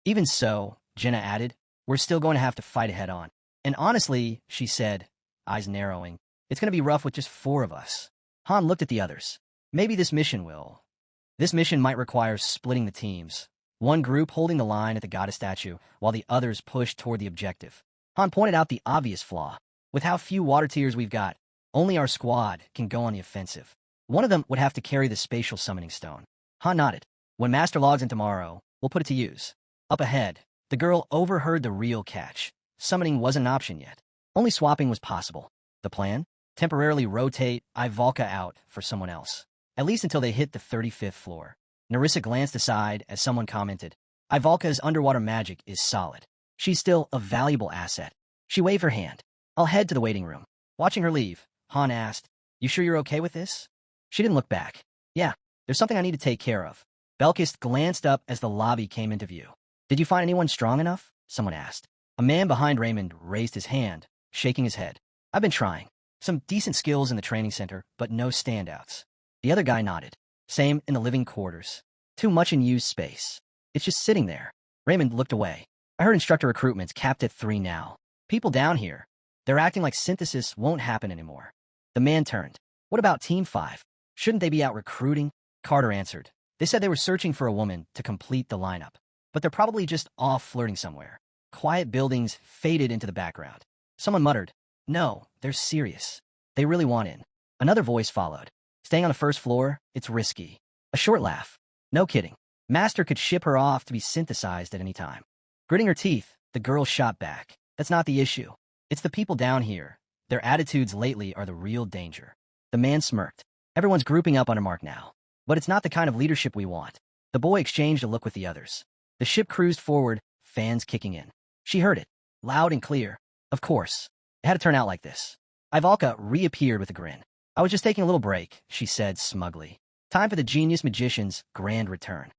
Even so, Jenna added, we're still going to have to fight it head on. And honestly, she said, eyes narrowing, it's going to be rough with just 4 of us. Han looked at the others. Maybe this mission will. This mission might require splitting the teams. One group holding the line at the goddess statue, while the others push toward the objective. Han pointed out the obvious flaw. With how few water tiers we've got, only our squad can go on the offensive. One of them would have to carry the spatial summoning stone. Han nodded. When Master logs in tomorrow, we'll put it to use. Up ahead, the girl overheard the real catch. Summoning wasn't an option yet. Only swapping was possible. The plan? Temporarily rotate Ivalka out for someone else. At least until they hit the 35th floor. Narissa glanced aside as someone commented, Ivalka's underwater magic is solid. She's still a valuable asset. She waved her hand. I'll head to the waiting room. Watching her leave, Han asked, you sure you're okay with this? She didn't look back. Yeah, there's something I need to take care of. Belkis glanced up as the lobby came into view. Did you find anyone strong enough? Someone asked. A man behind Raymond raised his hand, shaking his head. I've been trying. Some decent skills in the training center, but no standouts. The other guy nodded. Same in the living quarters. Too much in used space. It's just sitting there. Raymond looked away. I heard instructor recruitment's capped at 3 now. People down here, they're acting like synthesis won't happen anymore. The man turned. What about Team 5? Shouldn't they be out recruiting? Carter answered. They said they were searching for a woman to complete the lineup. But they're probably just off flirting somewhere. Quiet buildings faded into the background. Someone muttered, no, they're serious. They really want in. Another voice followed. Staying on the first floor, it's risky. A short laugh. No kidding. Master could ship her off to be synthesized at any time. Gritting her teeth, the girl shot back. That's not the issue. It's the people down here. Their attitudes lately are the real danger. The man smirked. Everyone's grouping up under Mark now. But it's not the kind of leadership we want. The boy exchanged a look with the others. The ship cruised forward, fans kicking in. She heard it, loud and clear. Of course. It had to turn out like this. Ivalka reappeared with a grin. I was just taking a little break, she said smugly. Time for the genius magician's grand return.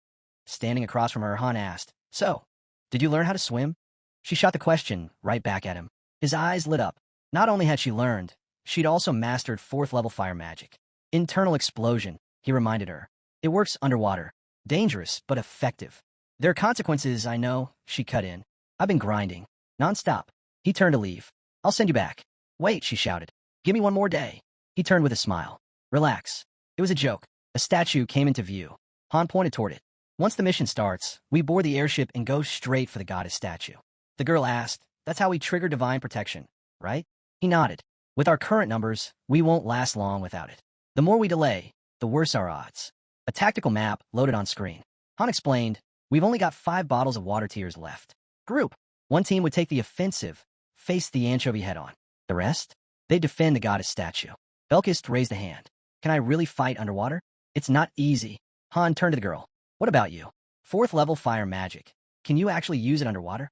Standing across from her, Han asked, so, did you learn how to swim? She shot the question right back at him. His eyes lit up. Not only had she learned, she'd also mastered 4th level fire magic. Internal explosion, he reminded her. It works underwater. Dangerous, but effective. There are consequences, I know, she cut in. I've been grinding. Non-stop. He turned to leave. I'll send you back. Wait, she shouted. Give me one more day. He turned with a smile. Relax. It was a joke. A statue came into view. Han pointed toward it. Once the mission starts, we board the airship and go straight for the goddess statue. The girl asked, that's how we trigger divine protection, right? He nodded. With our current numbers, we won't last long without it. The more we delay, the worse our odds. A tactical map loaded on screen. Han explained, we've only got 5 bottles of water tears left. Group. One team would take the offensive, face the anchovy head-on. The rest? They'd defend the goddess statue. Belkis raised a hand. Can I really fight underwater? It's not easy. Han turned to the girl. What about you? 4th level fire magic. Can you actually use it underwater?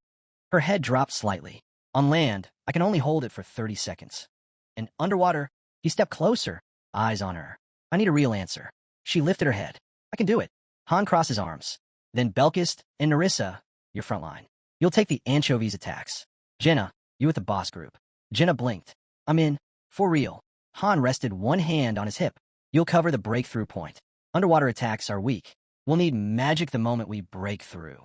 Her head dropped slightly. On land, I can only hold it for 30 seconds. And underwater, he stepped closer, eyes on her. I need a real answer. She lifted her head. I can do it. Han crossed his arms. Then Belkis and Narissa, your front line. You'll take the anchovies attacks. Jenna, you with the boss group. Jenna blinked. I'm in. For real. Han rested one hand on his hip. You'll cover the breakthrough point. Underwater attacks are weak. We'll need magic the moment we break through.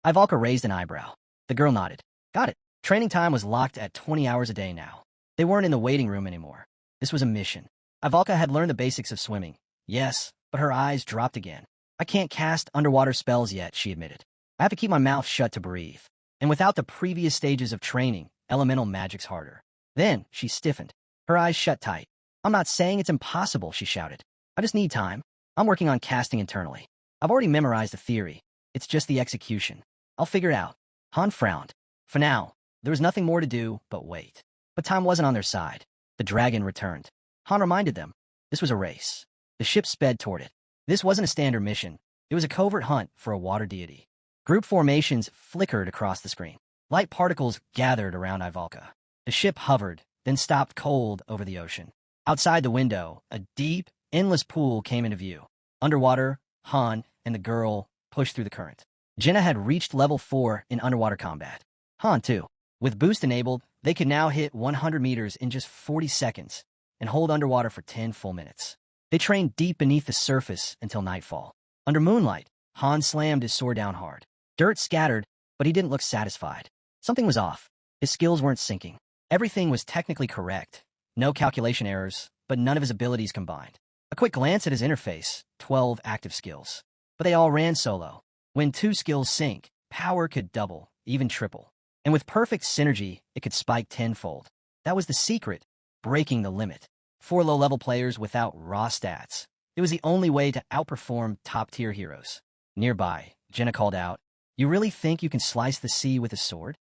Ivalka raised an eyebrow. The girl nodded. Got it. Training time was locked at 20 hours a day now. They weren't in the waiting room anymore. This was a mission. Ivalka had learned the basics of swimming. Yes, but her eyes dropped again. I can't cast underwater spells yet, she admitted. I have to keep my mouth shut to breathe. And without the previous stages of training, elemental magic's harder. Then, she stiffened. Her eyes shut tight. I'm not saying it's impossible, she shouted. I just need time. I'm working on casting internally. I've already memorized the theory. It's just the execution. I'll figure it out. Han frowned. For now, there was nothing more to do but wait. But time wasn't on their side. The dragon returned. Han reminded them. This was a race. The ship sped toward it. This wasn't a standard mission. It was a covert hunt for a water deity. Group formations flickered across the screen. Light particles gathered around Ivalka. The ship hovered, then stopped cold over the ocean. Outside the window, a deep, endless pool came into view. Underwater, Han and the girl pushed through the current. Jenna had reached level 4 in underwater combat. Han, too. With boost enabled, they could now hit 100 meters in just 40 seconds and hold underwater for 10 full minutes. They trained deep beneath the surface until nightfall. Under moonlight, Han slammed his sword down hard. Dirt scattered, but he didn't look satisfied. Something was off. His skills weren't syncing. Everything was technically correct. No calculation errors, but none of his abilities combined. A quick glance at his interface, 12 active skills. But they all ran solo. When 2 skills sync, power could double, even triple. And with perfect synergy, it could spike tenfold. That was the secret, breaking the limit. 4 low-level players without raw stats. It was the only way to outperform top-tier heroes. Nearby, Jenna called out, You really think you can slice the sea with a sword?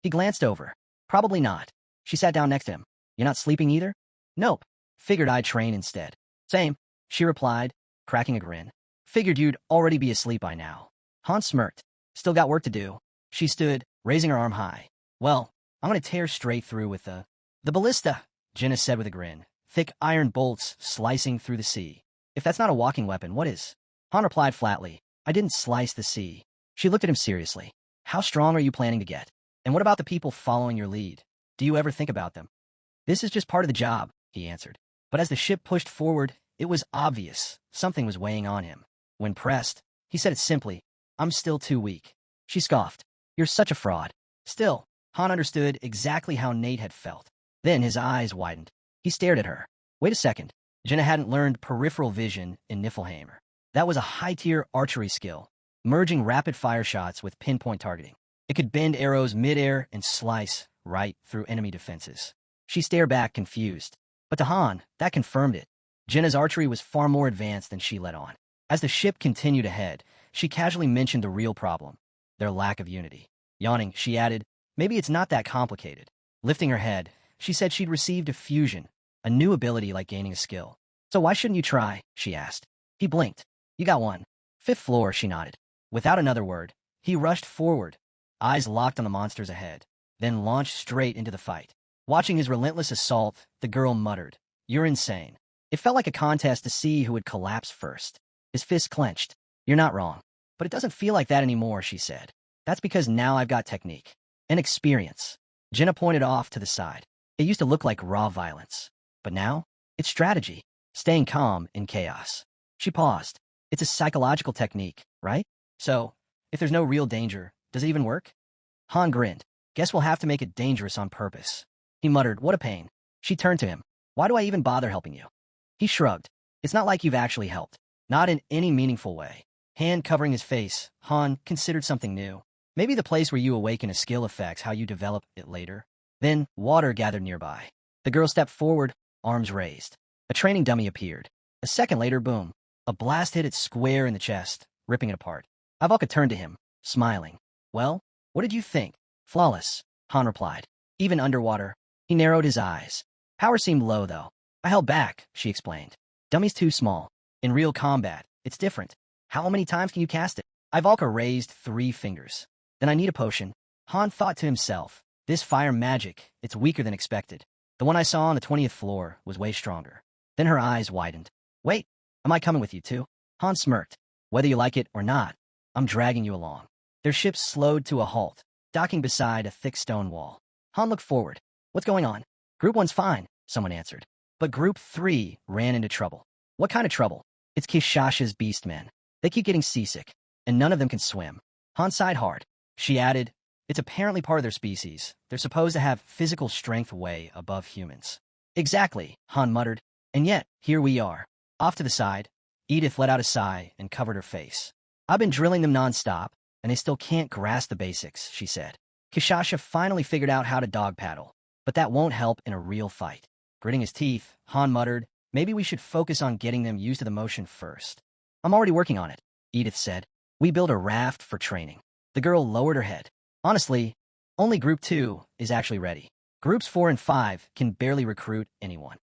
He glanced over. Probably not. She sat down next to him. You're not sleeping either? Nope. Figured I'd train instead. Same, she replied, cracking a grin. Figured you'd already be asleep by now. Han smirked. Still got work to do. She stood, raising her arm high. Well, I'm gonna tear straight through with the ballista, Jenna said with a grin. Thick iron bolts slicing through the sea. If that's not a walking weapon, what is? Han replied flatly. I didn't slice the sea. She looked at him seriously. How strong are you planning to get? And what about the people following your lead? Do you ever think about them? This is just part of the job, he answered. But as the ship pushed forward, it was obvious something was weighing on him. When pressed, he said it simply, I'm still too weak. She scoffed. You're such a fraud. Still, Han understood exactly how Nate had felt. Then his eyes widened. He stared at her. Wait a second. Jenna hadn't learned peripheral vision in Niflheimer. That was a high-tier archery skill, merging rapid-fire shots with pinpoint targeting. It could bend arrows mid-air and slice right through enemy defenses. She stared back, confused. But to Han, that confirmed it. Jenna's archery was far more advanced than she let on. As the ship continued ahead, she casually mentioned the real problem, their lack of unity. Yawning, she added, maybe it's not that complicated. Lifting her head, she said she'd received a fusion, a new ability like gaining a skill. So why shouldn't you try? She asked. He blinked. You got one. 5th floor, she nodded. Without another word, he rushed forward, eyes locked on the monsters ahead, then launched straight into the fight. Watching his relentless assault, the girl muttered, You're insane. It felt like a contest to see who would collapse first. His fist clenched. You're not wrong. But it doesn't feel like that anymore, she said. That's because now I've got technique and experience. Jenna pointed off to the side. It used to look like raw violence. But now, it's strategy, staying calm in chaos. She paused. It's a psychological technique, right? So, if there's no real danger, does it even work? Han grinned. Guess we'll have to make it dangerous on purpose. He muttered, what a pain. She turned to him. Why do I even bother helping you? He shrugged. It's not like you've actually helped. Not in any meaningful way. Hand covering his face, Han considered something new. Maybe the place where you awaken a skill affects how you develop it later. Then, water gathered nearby. The girl stepped forward, arms raised. A training dummy appeared. A second later, boom. A blast hit it square in the chest, ripping it apart. Ivalka turned to him, smiling. Well, what did you think? Flawless, Han replied. Even underwater. He narrowed his eyes. Power seemed low, though. I held back, she explained. Dummy's too small. In real combat, it's different. How many times can you cast it? Ivalka raised 3 fingers. Then I need a potion. Han thought to himself. This fire magic, it's weaker than expected. The one I saw on the 20th floor was way stronger. Then her eyes widened. Wait, am I coming with you too? Han smirked. Whether you like it or not, I'm dragging you along. Their ship slowed to a halt, docking beside a thick stone wall. Han looked forward. What's going on? Group 1's fine, someone answered. But Group 3 ran into trouble. What kind of trouble? It's Kishasha's beastmen. They keep getting seasick, and none of them can swim. Han sighed hard. She added, it's apparently part of their species. They're supposed to have physical strength way above humans. Exactly, Han muttered. And yet, here we are. Off to the side, Edith let out a sigh and covered her face. I've been drilling them nonstop, and they still can't grasp the basics, she said. Kishasha finally figured out how to dog paddle, but that won't help in a real fight. Gritting his teeth, Han muttered, maybe we should focus on getting them used to the motion first. I'm already working on it, Edith said. We built a raft for training. The girl lowered her head. Honestly, only Group 2 is actually ready. Groups 4 and 5 can barely recruit anyone.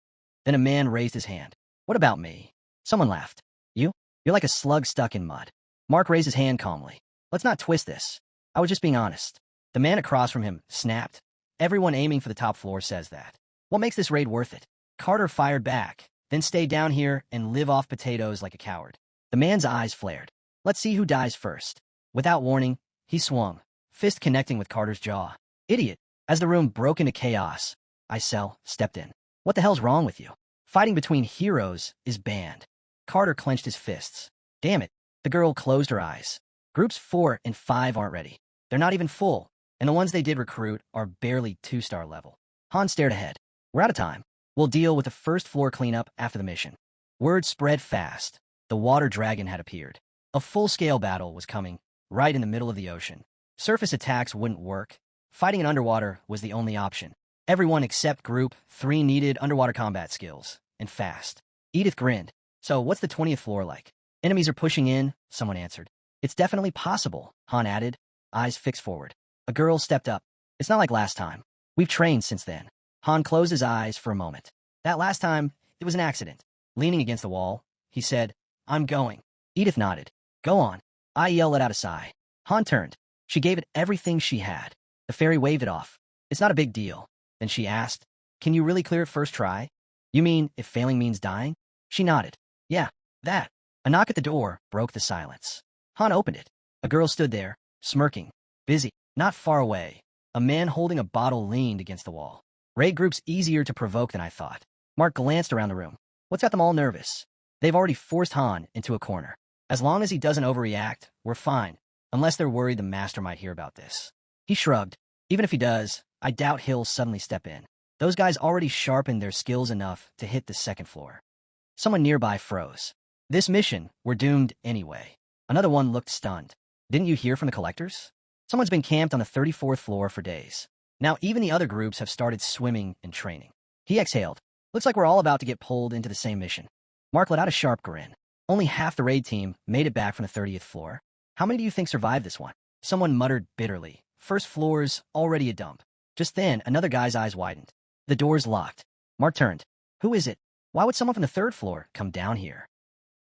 Then a man raised his hand. What about me? Someone laughed. You? You're like a slug stuck in mud. Mark raised his hand calmly. Let's not twist this. I was just being honest. The man across from him snapped. Everyone aiming for the top floor says that. What makes this raid worth it? Carter fired back, then stay down here and live off potatoes like a coward. The man's eyes flared. Let's see who dies first. Without warning, he swung, fist connecting with Carter's jaw. Idiot. As the room broke into chaos, Isel stepped in. What the hell's wrong with you? Fighting between heroes is banned. Carter clenched his fists. Damn it. The girl closed her eyes. Groups 4 and 5 aren't ready. They're not even full, and the ones they did recruit are barely 2-star level. Han stared ahead. We're out of time. We'll deal with the first floor cleanup after the mission. Word spread fast. The water dragon had appeared. A full-scale battle was coming, right in the middle of the ocean. Surface attacks wouldn't work. Fighting in underwater was the only option. Everyone except Group 3 needed underwater combat skills, and fast. Edith grinned. So what's the 20th floor like? Enemies are pushing in, someone answered. It's definitely possible, Han added, eyes fixed forward. A girl stepped up. It's not like last time. We've trained since then. Han closed his eyes for a moment. That last time, it was an accident. Leaning against the wall, he said, I'm going. Edith nodded. Go on. Aiel let out a sigh. Han turned. She gave it everything she had. The fairy waved it off. It's not a big deal. Then she asked, can you really clear it first try? You mean if failing means dying? She nodded. Yeah, that. A knock at the door broke the silence. Han opened it. A girl stood there, smirking, busy. Not far away, a man holding a bottle leaned against the wall. Raid group's easier to provoke than I thought. Mark glanced around the room. What's got them all nervous? They've already forced Han into a corner. As long as he doesn't overreact, we're fine, unless they're worried the master might hear about this. He shrugged. Even if he does, I doubt he'll suddenly step in. Those guys already sharpened their skills enough to hit the second floor. Someone nearby froze. This mission, we're doomed anyway. Another one looked stunned. Didn't you hear from the collectors? Someone's been camped on the 34th floor for days. Now even the other groups have started swimming and training. He exhaled. Looks like we're all about to get pulled into the same mission. Mark let out a sharp grin. Only half the raid team made it back from the 30th floor. How many do you think survived this one? Someone muttered bitterly. First floor's already a dump. Just then, another guy's eyes widened. The door's locked. Mark turned. Who is it? Why would someone from the 3rd floor come down here?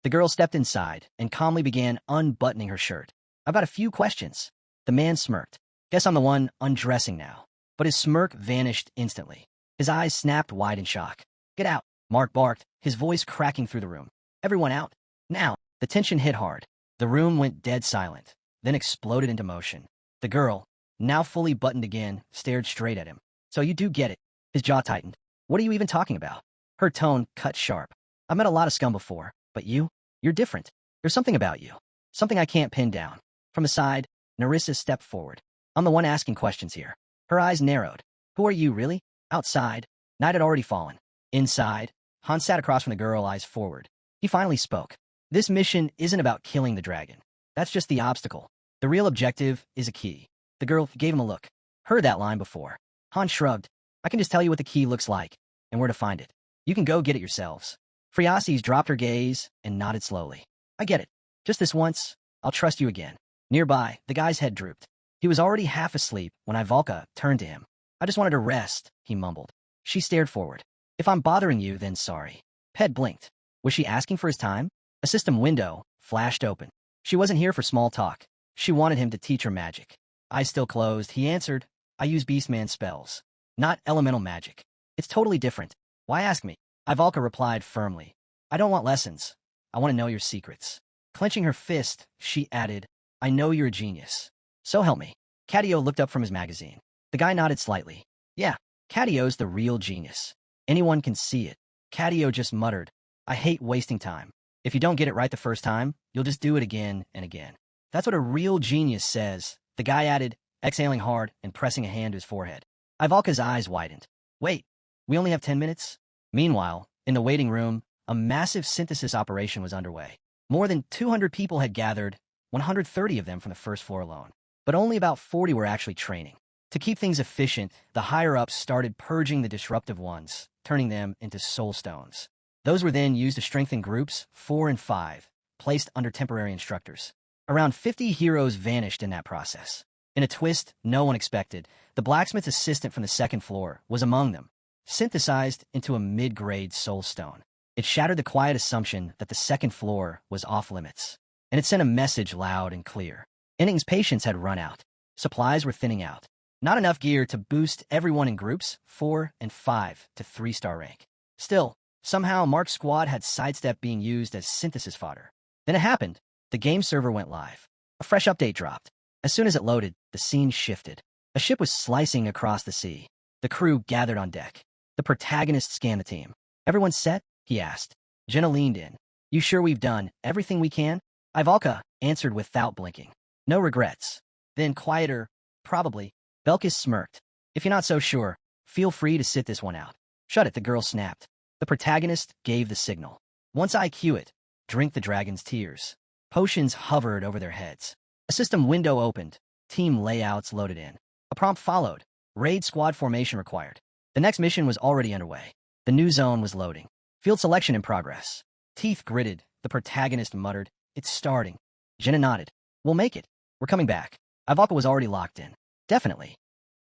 The girl stepped inside and calmly began unbuttoning her shirt. I've got a few questions. The man smirked. Guess I'm the one undressing now. But his smirk vanished instantly. His eyes snapped wide in shock. Get out, Mark barked, his voice cracking through the room. Everyone out. Now. The tension hit hard. The room went dead silent, then exploded into motion. The girl, now fully buttoned again, stared straight at him. So you do get it. His jaw tightened. What are you even talking about? Her tone cut sharp. I've met a lot of scum before, but you're different. There's something about you. Something I can't pin down. From the side, Narissa stepped forward. I'm the one asking questions here. Her eyes narrowed. Who are you, really? Outside. Night had already fallen. Inside, Han sat across from the girl, eyes forward. He finally spoke. This mission isn't about killing the dragon. That's just the obstacle. The real objective is a key. The girl gave him a look. Heard that line before. Han shrugged. I can just tell you what the key looks like, and where to find it. You can go get it yourselves. Friasis dropped her gaze and nodded slowly. I get it. Just this once, I'll trust you again. Nearby, the guy's head drooped. He was already half asleep when Ivalka turned to him. I just wanted to rest, he mumbled. She stared forward. If I'm bothering you, then sorry. Ped blinked. Was she asking for his time? A system window flashed open. She wasn't here for small talk. She wanted him to teach her magic. Eyes still closed, he answered, I use Beastman spells. Not elemental magic. It's totally different. Why ask me? Ivalka replied firmly. I don't want lessons. I want to know your secrets. Clenching her fist, she added, I know you're a genius. So help me. Cadio looked up from his magazine. The guy nodded slightly. Yeah, Cadio's the real genius. Anyone can see it. Cadio just muttered, I hate wasting time. If you don't get it right the first time, you'll just do it again and again. That's what a real genius says, the guy added, exhaling hard and pressing a hand to his forehead. Ivalka's eyes widened. Wait, we only have 10 minutes? Meanwhile, in the waiting room, a massive synthesis operation was underway. More than 200 people had gathered, 130 of them from the 1st floor alone. But only about 40 were actually training. To keep things efficient, the higher-ups started purging the disruptive ones, turning them into soul stones. Those were then used to strengthen groups 4 and 5, placed under temporary instructors. Around 50 heroes vanished in that process. In a twist no one expected, the blacksmith's assistant from the 2nd floor was among them, synthesized into a mid-grade soul stone. It shattered the quiet assumption that the 2nd floor was off-limits. And it sent a message loud and clear. Inning's patience had run out. Supplies were thinning out. Not enough gear to boost everyone in groups 4 and 5 to 3-star rank. Still, somehow Mark's squad had sidestepped being used as synthesis fodder. Then it happened. The game server went live. A fresh update dropped. As soon as it loaded, the scene shifted. A ship was slicing across the sea. The crew gathered on deck. The protagonist scanned the team. Everyone set? He asked. Jenna leaned in. You sure we've done everything we can? Ivalka answered without blinking. No regrets. Then quieter, probably. Belkis smirked. If you're not so sure, feel free to sit this one out. Shut it, the girl snapped. The protagonist gave the signal. Once I cue it, drink the dragon's tears. Potions hovered over their heads. A system window opened. Team layouts loaded in. A prompt followed. Raid squad formation required. The next mission was already underway. The new zone was loading. Field selection in progress. Teeth gritted. The protagonist muttered, It's starting. Jenna nodded. We'll make it. We're coming back. Ivalka was already locked in. Definitely.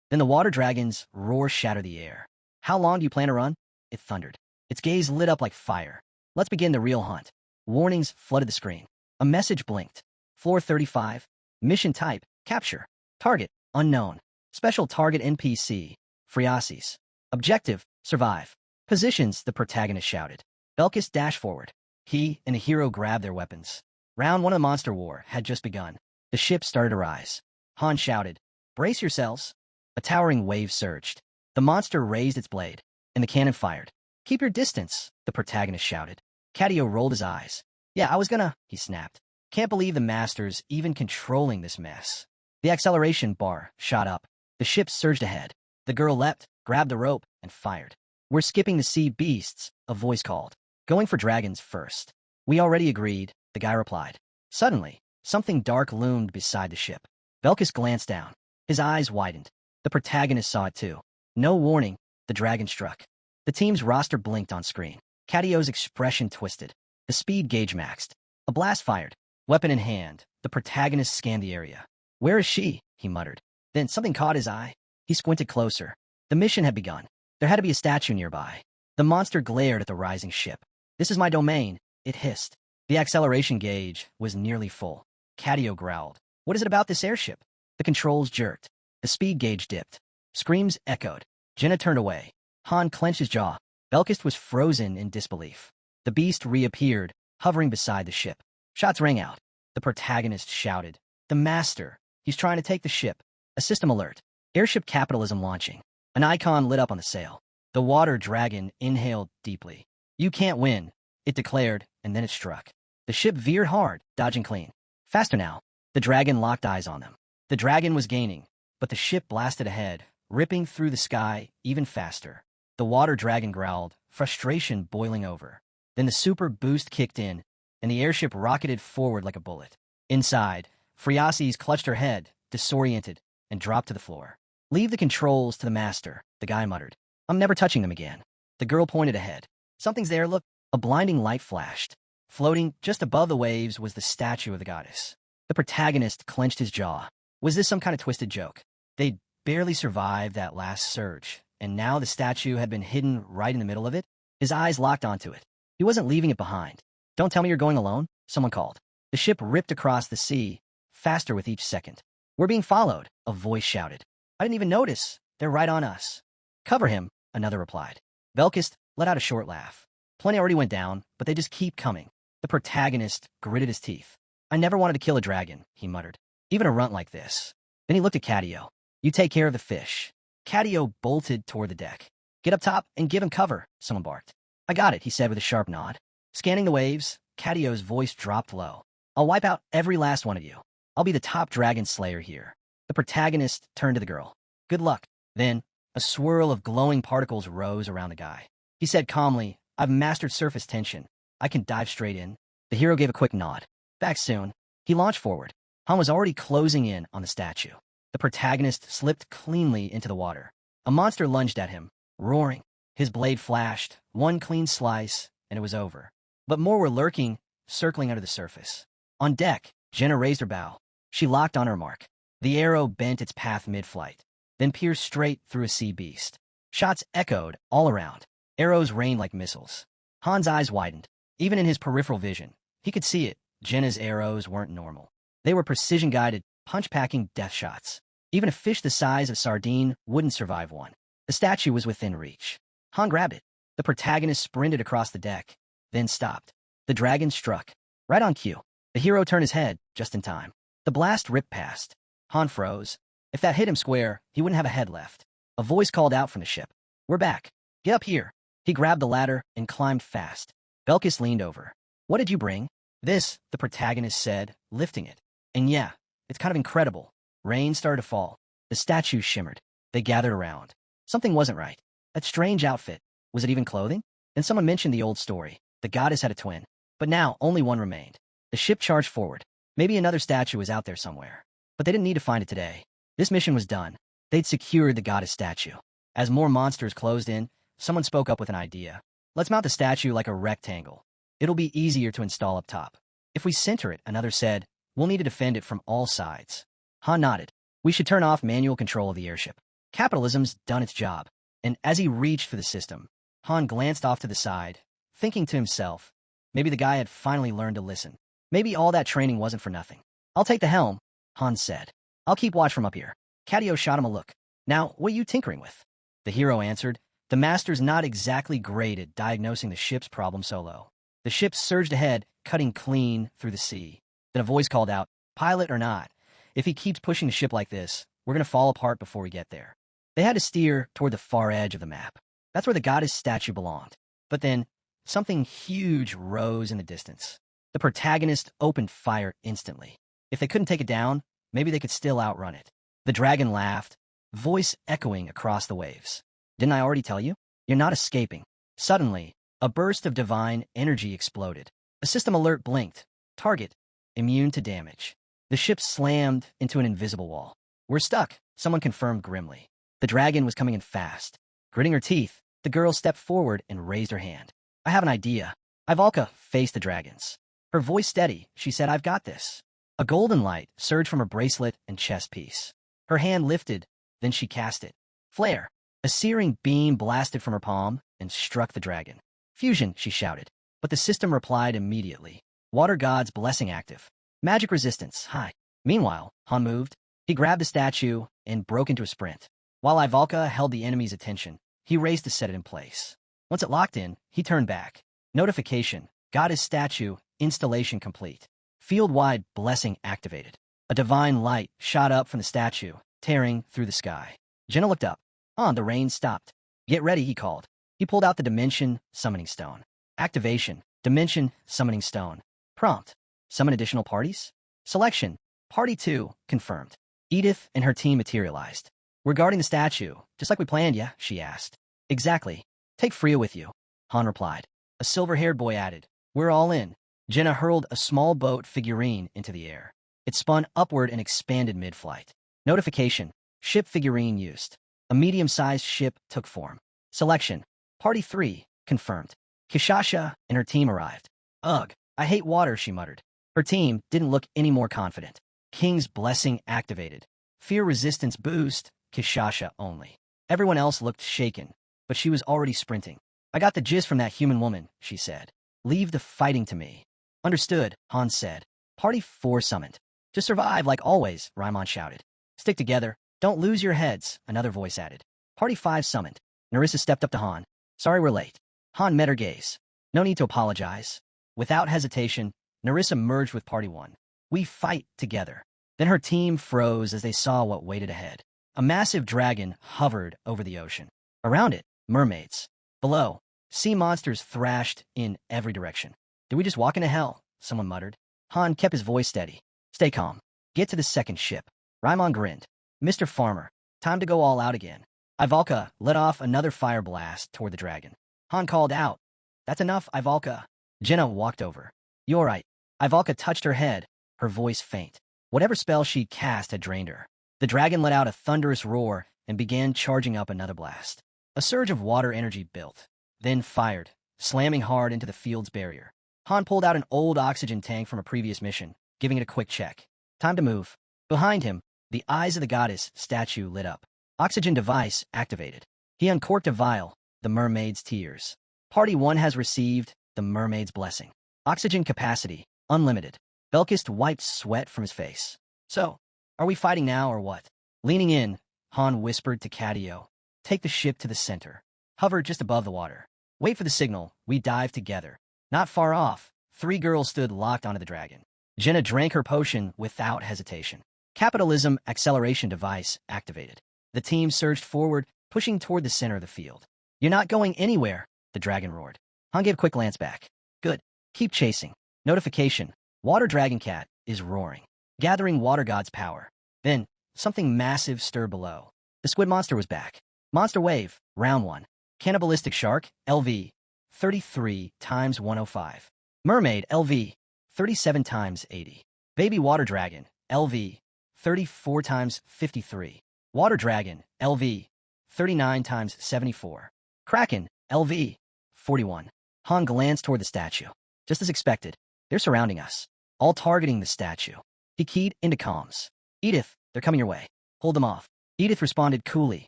Then the water dragon's roar shattered the air. How long do you plan to run? It thundered. Its gaze lit up like fire. Let's begin the real hunt. Warnings flooded the screen. A message blinked. Floor 35. Mission type, capture. Target, unknown. Special target NPC, Friasis. Objective, survive. Positions, the protagonist shouted. Belkis dashed forward. He and a hero grabbed their weapons. Round one of the monster war had just begun. The ship started to rise. Han shouted, "Brace yourselves." A towering wave surged. The monster raised its blade, and the cannon fired. "Keep your distance," the protagonist shouted. Cadio rolled his eyes. "Yeah, I was gonna," he snapped. "Can't believe the master's even controlling this mess." The acceleration bar shot up. The ship surged ahead. The girl leapt, grabbed the rope, and fired. "We're skipping the sea beasts," a voice called. "Going for dragons first." "We already agreed," the guy replied. Suddenly, something dark loomed beside the ship. Velkus glanced down. His eyes widened. The protagonist saw it too. No warning, the dragon struck. The team's roster blinked on screen. Cadio's expression twisted. The speed gauge maxed. A blast fired. Weapon in hand, the protagonist scanned the area. "Where is she?" he muttered. Then something caught his eye. He squinted closer. The mission had begun. There had to be a statue nearby. The monster glared at the rising ship. "This is my domain," it hissed. The acceleration gauge was nearly full. Cadio growled. "What is it about this airship?" The controls jerked. The speed gauge dipped. Screams echoed. Jenna turned away. Han clenched his jaw. Belkist was frozen in disbelief. The beast reappeared, hovering beside the ship. Shots rang out. The protagonist shouted, "The master! He's trying to take the ship." A system alert. Airship capitalism launching. An icon lit up on the sail. The water dragon inhaled deeply. "You can't win," it declared, and then it struck. The ship veered hard, dodging clean. Faster now. The dragon locked eyes on them. The dragon was gaining, but the ship blasted ahead, ripping through the sky even faster. The water dragon growled, frustration boiling over. Then the super boost kicked in, and the airship rocketed forward like a bullet. Inside, Phreases clutched her head, disoriented, and dropped to the floor. "Leave the controls to the master," the guy muttered. "I'm never touching them again." The girl pointed ahead. "Something's there, look." A blinding light flashed. Floating just above the waves was the statue of the goddess. The protagonist clenched his jaw. Was this some kind of twisted joke? They'd barely survived that last surge, and now the statue had been hidden right in the middle of it? His eyes locked onto it. He wasn't leaving it behind. "Don't tell me you're going alone," someone called. The ship ripped across the sea, faster with each second. "We're being followed," a voice shouted. "I didn't even notice. They're right on us." "Cover him," another replied. Velkist let out a short laugh. "Plenty already went down, but they just keep coming." The protagonist gritted his teeth. "I never wanted to kill a dragon," he muttered. "Even a runt like this." Then he looked at Cadio. "You take care of the fish." Cadio bolted toward the deck. "Get up top and give him cover," someone barked. "I got it," he said with a sharp nod. Scanning the waves, Cadio's voice dropped low. "I'll wipe out every last one of you. I'll be the top dragon slayer here." The protagonist turned to the girl. "Good luck." Then, a swirl of glowing particles rose around the guy. He said calmly, "I've mastered surface tension. I can dive straight in." The hero gave a quick nod. "Back soon." He launched forward. Han was already closing in on the statue. The protagonist slipped cleanly into the water. A monster lunged at him, roaring. His blade flashed, one clean slice, and it was over. But more were lurking, circling under the surface. On deck, Jenna raised her bow. She locked on her mark. The arrow bent its path mid-flight, then pierced straight through a sea beast. Shots echoed all around. Arrows rained like missiles. Han's eyes widened. Even in his peripheral vision, he could see it. Jenna's arrows weren't normal. They were precision-guided, punch-packing death shots. Even a fish the size of sardine wouldn't survive one. The statue was within reach. Han grabbed it. The protagonist sprinted across the deck, then stopped. The dragon struck. Right on cue. The hero turned his head, just in time. The blast ripped past. Han froze. If that hit him square, he wouldn't have a head left. A voice called out from the ship. "We're back. Get up here." He grabbed the ladder and climbed fast. Belkis leaned over. "What did you bring?" "This," the protagonist said, lifting it. "And yeah, it's kind of incredible." Rain started to fall. The statue shimmered. They gathered around. Something wasn't right. That strange outfit. Was it even clothing? Then someone mentioned the old story. The goddess had a twin. But now only one remained. The ship charged forward. Maybe another statue was out there somewhere. But they didn't need to find it today. This mission was done. They'd secured the goddess statue. As more monsters closed in, someone spoke up with an idea. "Let's mount the statue like a rectangle. It'll be easier to install up top. If we center it," another said, "we'll need to defend it from all sides." Han nodded. "We should turn off manual control of the airship. Capitalism's done its job." And as he reached for the system, Han glanced off to the side, thinking to himself, maybe the guy had finally learned to listen. Maybe all that training wasn't for nothing. "I'll take the helm," Han said. "I'll keep watch from up here." Cadio shot him a look. "Now, what are you tinkering with?" The hero answered, "The master's not exactly great at diagnosing the ship's problem solo." The ship surged ahead, cutting clean through the sea. Then a voice called out, "Pilot or not, if he keeps pushing the ship like this, we're going to fall apart before we get there." They had to steer toward the far edge of the map. That's where the goddess statue belonged. But then, something huge rose in the distance. The protagonist opened fire instantly. If they couldn't take it down, maybe they could still outrun it. The dragon laughed, voice echoing across the waves. "Didn't I already tell you? You're not escaping." Suddenly, a burst of divine energy exploded. A system alert blinked. Target, immune to damage. The ship slammed into an invisible wall. "We're stuck," someone confirmed grimly. The dragon was coming in fast. Gritting her teeth, the girl stepped forward and raised her hand. "I have an idea." Ivalka faced the dragons. Her voice steady, she said, "I've got this." A golden light surged from her bracelet and chest piece. Her hand lifted, then she cast it. Flare! A searing beam blasted from her palm and struck the dragon. "Fusion," she shouted. But the system replied immediately. "Water God's blessing active. Magic resistance, high." Meanwhile, Han moved. He grabbed the statue and broke into a sprint. While Ivalka held the enemy's attention, he raced to set it in place. Once it locked in, he turned back. Notification, Goddess statue, installation complete. Field-wide blessing activated. A divine light shot up from the statue, tearing through the sky. Jenna looked up. The rain stopped. "Get ready," he called. He pulled out the Dimension Summoning Stone. Activation, Dimension Summoning Stone. Prompt, summon additional parties? Selection, Party 2, confirmed. Edith and her team materialized. "We're guarding the statue, just like we planned, yeah?" she asked. "Exactly. Take Freya with you," Han replied. A silver-haired boy added, "We're all in." Jenna hurled a small boat figurine into the air. It spun upward and expanded mid-flight. Notification, ship figurine used. A medium-sized ship took form. Selection, Party 3, confirmed. Kishasha and her team arrived. "Ugh, I hate water," she muttered. Her team didn't look any more confident. King's blessing activated. Fear resistance boost, Kishasha only. Everyone else looked shaken, but she was already sprinting. "I got the gist from that human woman," she said. "Leave the fighting to me." "Understood," Han said. Party 4 summoned. "To survive like always," Raimon shouted. "Stick together. Don't lose your heads," another voice added. Party 5 summoned. Narissa stepped up to Han. "Sorry we're late." Han met her gaze. "No need to apologize." Without hesitation, Narissa merged with Party 1. "We fight together." Then her team froze as they saw what waited ahead. A massive dragon hovered over the ocean. Around it, mermaids. Below, sea monsters thrashed in every direction. "Did we just walk into hell?" someone muttered. Han kept his voice steady. "Stay calm. Get to the second ship." Raimon grinned. "Mr. Farmer, time to go all out again." Ivalka let off another fire blast toward the dragon. Han called out, "That's enough, Ivalka." Jenna walked over. "You all right?" Ivalka touched her head, her voice faint. Whatever spell she cast had drained her. The dragon let out a thunderous roar and began charging up another blast. A surge of water energy built, then fired, slamming hard into the field's barrier. Han pulled out an old oxygen tank from a previous mission, giving it a quick check. Time to move. Behind him, the eyes of the goddess statue lit up. Oxygen device activated. He uncorked a vial, the mermaid's tears. Party 1 has received the mermaid's blessing. Oxygen capacity, unlimited. Belkist wiped sweat from his face. "So, are we fighting now or what?" Leaning in, Han whispered to Cadio, "Take the ship to the center. Hover just above the water. Wait for the signal. We dive together." Not far off, 3 girls stood locked onto the dragon. Jenna drank her potion without hesitation. Capitalism acceleration device activated. The team surged forward, pushing toward the center of the field. "You're not going anywhere," the dragon roared. Han gave a quick glance back. "Good. Keep chasing." Notification, Water Dragon Cat is roaring, gathering Water God's power. Then, something massive stirred below. The squid monster was back. Monster Wave, Round 1. Cannibalistic Shark, LV, 33 times 105. Mermaid, LV, 37 times 80. Baby Water Dragon, LV, 34 times 53. Water Dragon, LV, 39 times 74. Kraken, LV, 41. Han glanced toward the statue. Just as expected, they're surrounding us, all targeting the statue. He keyed into comms. "Edith, they're coming your way. Hold them off." Edith responded coolly.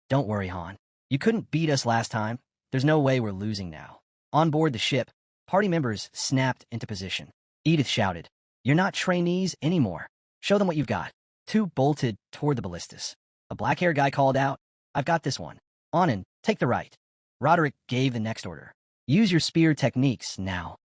"Don't worry, Han. You couldn't beat us last time. There's no way we're losing now." On board the ship, party members snapped into position. Edith shouted, "You're not trainees anymore. Show them what you've got." 2 bolted toward the ballistas. A black-haired guy called out, "I've got this one. Onin, take the right." Roderick gave the next order. "Use your spear techniques now."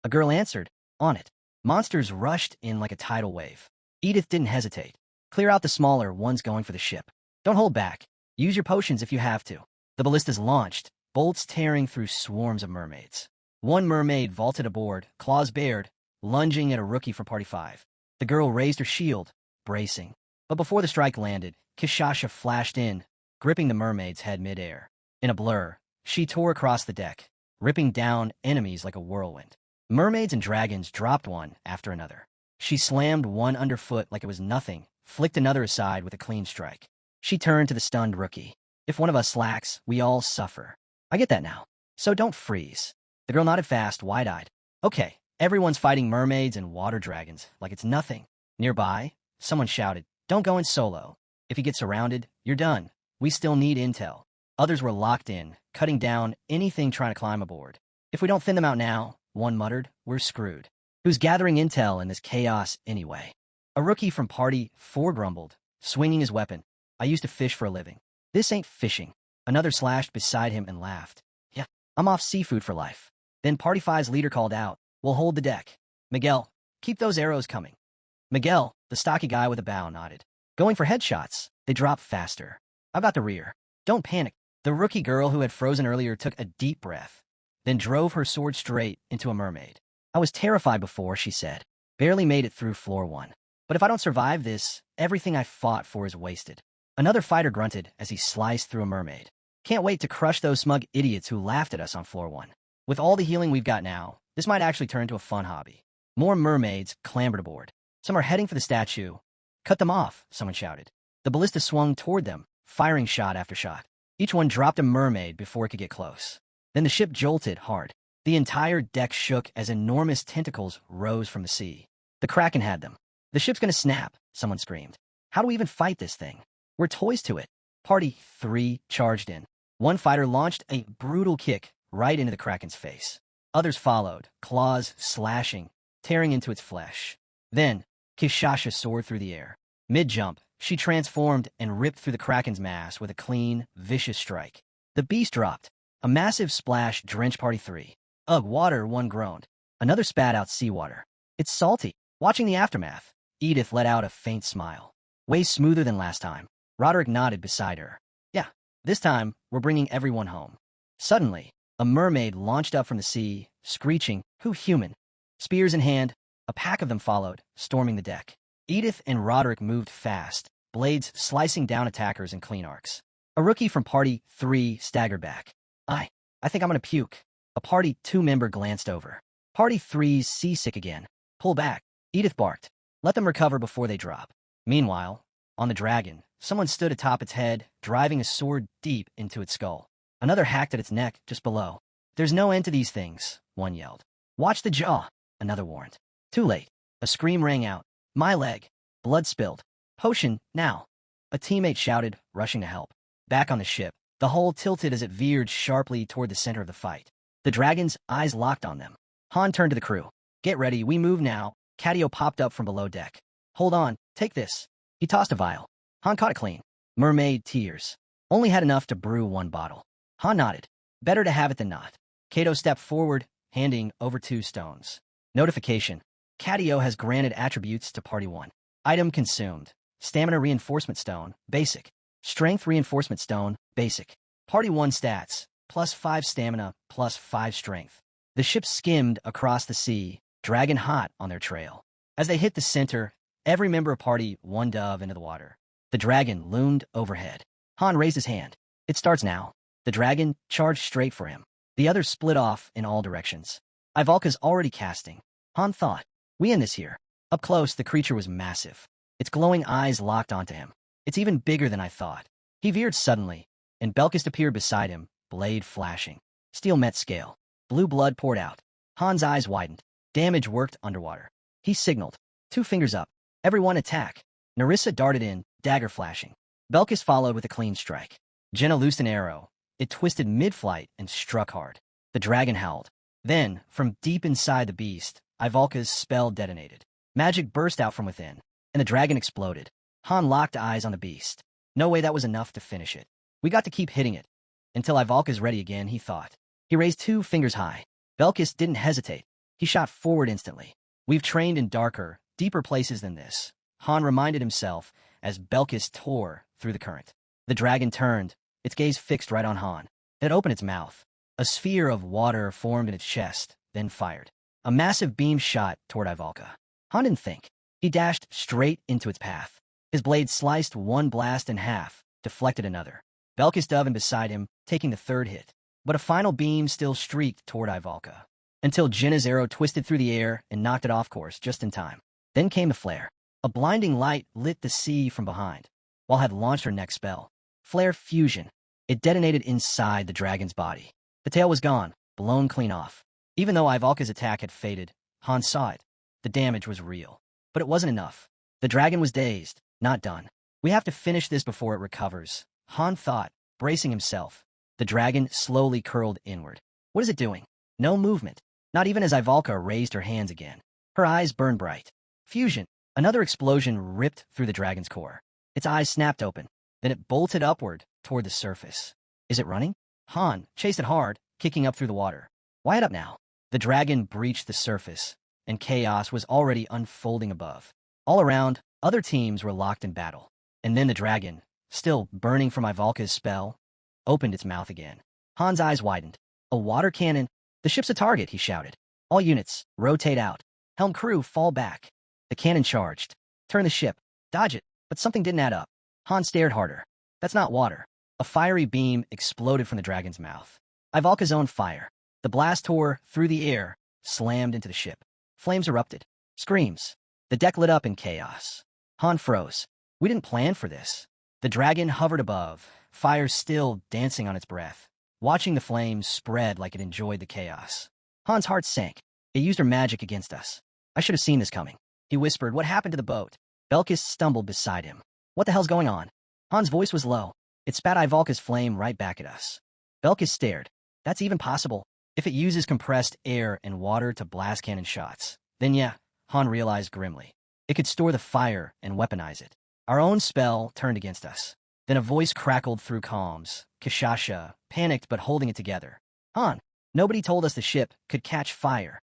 A girl answered, "On it." Monsters rushed in like a tidal wave. Edith didn't hesitate. Clear out the smaller ones going for the ship. Don't hold back. Use your potions if you have to. The ballistas launched, bolts tearing through swarms of mermaids. One mermaid vaulted aboard, claws bared, lunging at a rookie from Party 5. The girl raised her shield, bracing. But before the strike landed, Kishasha flashed in, gripping the mermaid's head midair. In a blur, she tore across the deck, ripping down enemies like a whirlwind. Mermaids and dragons dropped one after another. She slammed one underfoot like it was nothing, flicked another aside with a clean strike. She turned to the stunned rookie. If one of us slacks, we all suffer. I get that now. So don't freeze. The girl nodded fast, wide-eyed. Okay, everyone's fighting mermaids and water dragons like it's nothing. Nearby, someone shouted, don't go in solo. If you get surrounded, you're done. We still need intel. Others were locked in, cutting down anything trying to climb aboard. If we don't thin them out now, one muttered, we're screwed. Who's gathering intel in this chaos anyway? A rookie from Party 4 grumbled, swinging his weapon. I used to fish for a living. This ain't fishing. Another slashed beside him and laughed. Yeah, I'm off seafood for life. Then Party 5's leader called out, we'll hold the deck. Miguel, keep those arrows coming. Miguel, the stocky guy with a bow, nodded. Going for headshots, they drop faster. I've got the rear. Don't panic. The rookie girl who had frozen earlier took a deep breath, then drove her sword straight into a mermaid. I was terrified before, she said. Barely made it through floor 1. But if I don't survive this, everything I fought for is wasted. Another fighter grunted as he sliced through a mermaid. Can't wait to crush those smug idiots who laughed at us on floor 1. With all the healing we've got now, this might actually turn into a fun hobby. More mermaids clambered aboard. Some are heading for the statue. Cut them off, someone shouted. The ballista swung toward them, firing shot after shot. Each one dropped a mermaid before it could get close. Then the ship jolted hard. The entire deck shook as enormous tentacles rose from the sea. The Kraken had them. The ship's gonna snap, someone screamed. How do we even fight this thing? We're toys to it. Party 3 charged in. One fighter launched a brutal kick right into the Kraken's face. Others followed, claws slashing, tearing into its flesh. Then, Kishasha soared through the air. Mid-jump, she transformed and ripped through the Kraken's mass with a clean, vicious strike. The beast dropped. A massive splash drenched Party 3. Ugh, water, one groaned. Another spat out seawater. It's salty. Watching the aftermath, Edith let out a faint smile. Way smoother than last time. Roderick nodded beside her. Yeah, this time, we're bringing everyone home. Suddenly, a mermaid launched up from the sea, screeching, who human? Spears in hand, a pack of them followed, storming the deck. Edith and Roderick moved fast, blades slicing down attackers in clean arcs. A rookie from Party 3 staggered back. I think I'm gonna puke. A Party 2 member glanced over. Party 3's seasick again. Pull back. Edith barked. Let them recover before they drop. Meanwhile, on the dragon, someone stood atop its head, driving a sword deep into its skull. Another hacked at its neck just below. There's no end to these things, one yelled. Watch the jaw, another warned. Too late. A scream rang out. My leg. Blood spilled. Potion, now. A teammate shouted, rushing to help. Back on the ship, the hull tilted as it veered sharply toward the center of the fight. The dragon's eyes locked on them. Han turned to the crew. Get ready, we move now. Cadio popped up from below deck. Hold on, take this. He tossed a vial. Han caught it clean. Mermaid tears. Only had enough to brew one bottle. Han nodded. Better to have it than not. Kato stepped forward, handing over 2 stones. Notification. Cadio has granted attributes to Party 1. Item consumed. Stamina Reinforcement Stone, basic. Strength Reinforcement Stone, basic. Party 1 stats, +5 stamina, +5 strength. The ship skimmed across the sea, dragon hot on their trail. As they hit the center, every member of Party 1 dove into the water. The dragon loomed overhead. Han raised his hand. It starts now. The dragon charged straight for him. The others split off in all directions. Ivalka's already casting. Han thought, we end this here. Up close, the creature was massive. Its glowing eyes locked onto him. It's even bigger than I thought. He veered suddenly, and Belkist appeared beside him, blade flashing. Steel met scale. Blue blood poured out. Han's eyes widened. Damage worked underwater. He signaled. 2 fingers up. Everyone attack. Narissa darted in, dagger flashing. Belkist followed with a clean strike. Jenna loosed an arrow. It twisted mid-flight and struck hard. The dragon howled. Then, from deep inside the beast, Ivalka's spell detonated. Magic burst out from within, and the dragon exploded. Han locked eyes on the beast. No way that was enough to finish it. We got to keep hitting it. Until Ivalka's ready again, he thought. He raised 2 fingers high. Belkist didn't hesitate. He shot forward instantly. We've trained in darker, deeper places than this, Han reminded himself as Belkis tore through the current. The dragon turned, its gaze fixed right on Han. It opened its mouth. A sphere of water formed in its chest, then fired. A massive beam shot toward Ivalka. Han didn't think. He dashed straight into its path. His blade sliced one blast in half, deflected another. Belkis dove in beside him, taking the third hit. But a final beam still streaked toward Ivalka, until Jinna's arrow twisted through the air and knocked it off course just in time. Then came the flare. A blinding light lit the sea from behind, while had launched her next spell. Flare fusion. It detonated inside the dragon's body. The tail was gone, blown clean off. Even though Ivalka's attack had faded, Han saw it. The damage was real. But it wasn't enough. The dragon was dazed, not done. We have to finish this before it recovers, Han thought, bracing himself. The dragon slowly curled inward. What is it doing? No movement. Not even as Ivalka raised her hands again. Her eyes burned bright. Fusion. Another explosion ripped through the dragon's core. Its eyes snapped open. Then it bolted upward toward the surface. Is it running? Han chased it hard, kicking up through the water. Why it up now? The dragon breached the surface, and chaos was already unfolding above. All around, other teams were locked in battle. And then the dragon, still burning from Ivalka's spell, opened its mouth again. Han's eyes widened. A water cannon. The ship's a target, he shouted. All units, rotate out. Helm crew, fall back. The cannon charged. Turn the ship. Dodge it. But something didn't add up. Han stared harder. That's not water. A fiery beam exploded from the dragon's mouth. Ivalka's own fire. The blast tore through the air, slammed into the ship. Flames erupted. Screams. The deck lit up in chaos. Han froze. We didn't plan for this. The dragon hovered above, fire still dancing on its breath, watching the flames spread like it enjoyed the chaos. Han's heart sank. It used her magic against us. I should have seen this coming. He whispered, what happened to the boat? Belkis stumbled beside him. What the hell's going on? Han's voice was low. It spat Ivalka's flame right back at us. Belkis stared. That's even possible. If it uses compressed air and water to blast cannon shots, then yeah, Han realized grimly. It could store the fire and weaponize it. Our own spell turned against us. Then a voice crackled through comms. Kishasha, panicked but holding it together. Han, nobody told us the ship could catch fire.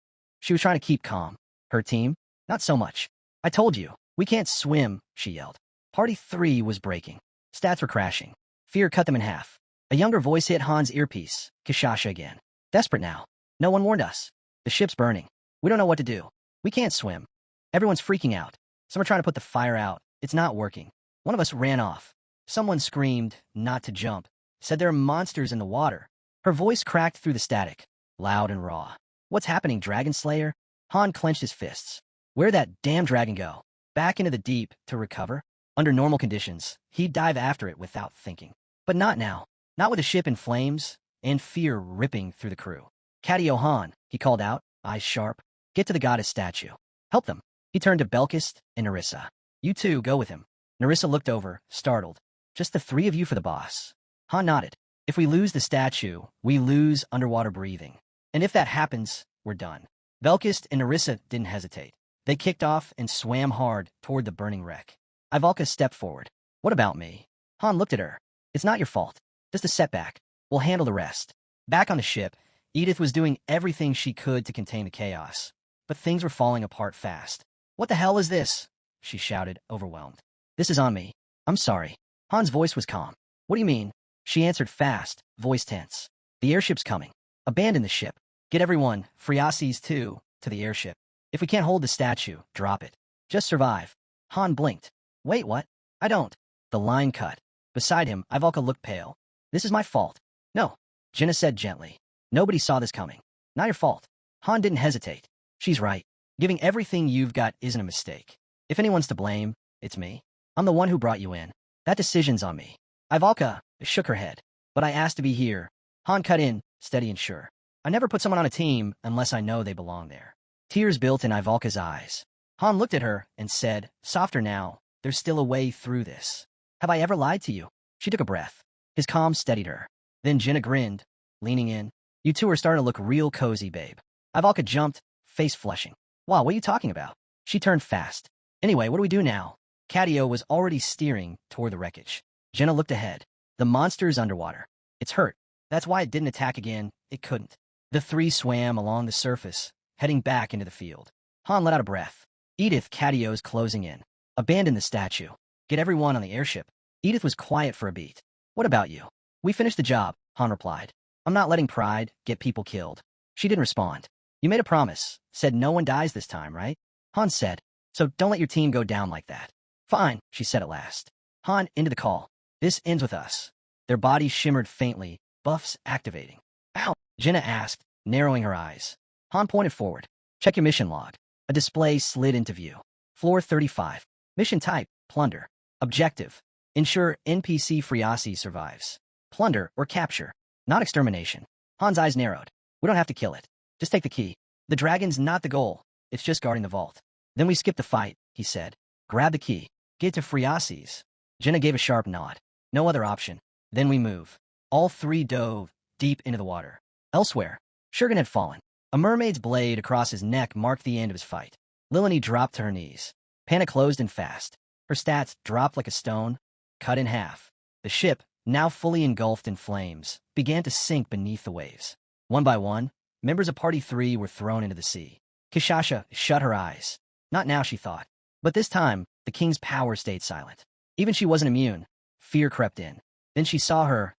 She was trying to keep calm. Her team? Not so much. I told you, we can't swim, she yelled. Party 3 was breaking. Stats were crashing. Fear cut them in half. A younger voice hit Han's earpiece. Kishasha again. Desperate now. No one warned us. The ship's burning. We don't know what to do. We can't swim. Everyone's freaking out. Some are trying to put the fire out. It's not working. One of us ran off. Someone screamed, not to jump. Said there are monsters in the water. Her voice cracked through the static, loud and raw. What's happening, Dragon Slayer? Han clenched his fists. Where'd that damn dragon go? Back into the deep to recover? Under normal conditions, he'd dive after it without thinking. But not now. Not with the ship in flames and fear ripping through the crew. Cadio Han, he called out, eyes sharp. Get to the goddess statue. Help them. He turned to Belkis and Nerissa. You two, go with him. Nerissa looked over, startled. Just the 3 of you for the boss. Han nodded. If we lose the statue, we lose underwater breathing. And if that happens, we're done. Belkis and Nerissa didn't hesitate. They kicked off and swam hard toward the burning wreck. Ivalka stepped forward. What about me? Han looked at her. It's not your fault. Just a setback. We'll handle the rest. Back on the ship, Edith was doing everything she could to contain the chaos. But things were falling apart fast. What the hell is this? She shouted, overwhelmed. This is on me. I'm sorry. Han's voice was calm. What do you mean? She answered fast, voice tense. The airship's coming. Abandon the ship. Get everyone, Friasis too, to the airship. If we can't hold the statue, drop it. Just survive. Han blinked. Wait, what? I don't. The line cut. Beside him, Ivalka looked pale. This is my fault. No. Jinna said gently. Nobody saw this coming. Not your fault. Han didn't hesitate. She's right. Giving everything you've got isn't a mistake. If anyone's to blame, it's me. I'm the one who brought you in. That decision's on me. Ivalka shook her head. But I asked to be here. Han cut in, steady and sure. I never put someone on a team unless I know they belong there. Tears built in Ivalka's eyes. Han looked at her and said, softer now, there's still a way through this. Have I ever lied to you? She took a breath. His calm steadied her. Then Jinna grinned, leaning in. You two are starting to look real cozy, babe. Ivalka jumped, face flushing. Wow, what are you talking about? She turned fast. Anyway, what do we do now? Cadio was already steering toward the wreckage. Jinna looked ahead. The monster's underwater. It's hurt. That's why it didn't attack again. It couldn't. The 3 swam along the surface, heading back into the field. Han let out a breath. Edith, Catio's closing in. Abandon the statue. Get everyone on the airship. Edith was quiet for a beat. What about you? We finished the job, Han replied. I'm not letting pride get people killed. She didn't respond. You made a promise, said no one dies this time, right? Han said, so don't let your team go down like that. Fine, she said at last. Han into the call. This ends with us. Their bodies shimmered faintly, buffs activating. Ow, Jenna asked, narrowing her eyes. Han pointed forward. Check your mission log. A display slid into view. Floor 35. Mission type, plunder. Objective, ensure NPC Friasi survives. Plunder or capture, not extermination. Han's eyes narrowed. We don't have to kill it. Just take the key. The dragon's not the goal. It's just guarding the vault. Then we skip the fight, he said. Grab the key. Get to Friasi's. Jenna gave a sharp nod. No other option. Then we move. All three dove deep into the water. Elsewhere, Shurgan had fallen. A mermaid's blade across his neck marked the end of his fight. Lilani dropped to her knees. Panic closed in fast. Her stats dropped like a stone, cut in half. The ship, now fully engulfed in flames, began to sink beneath the waves. One by one, members of Party 3 were thrown into the sea. Kishasha shut her eyes. Not now, she thought. But this time, the king's power stayed silent. Even she wasn't immune. Fear crept in. Then she saw her,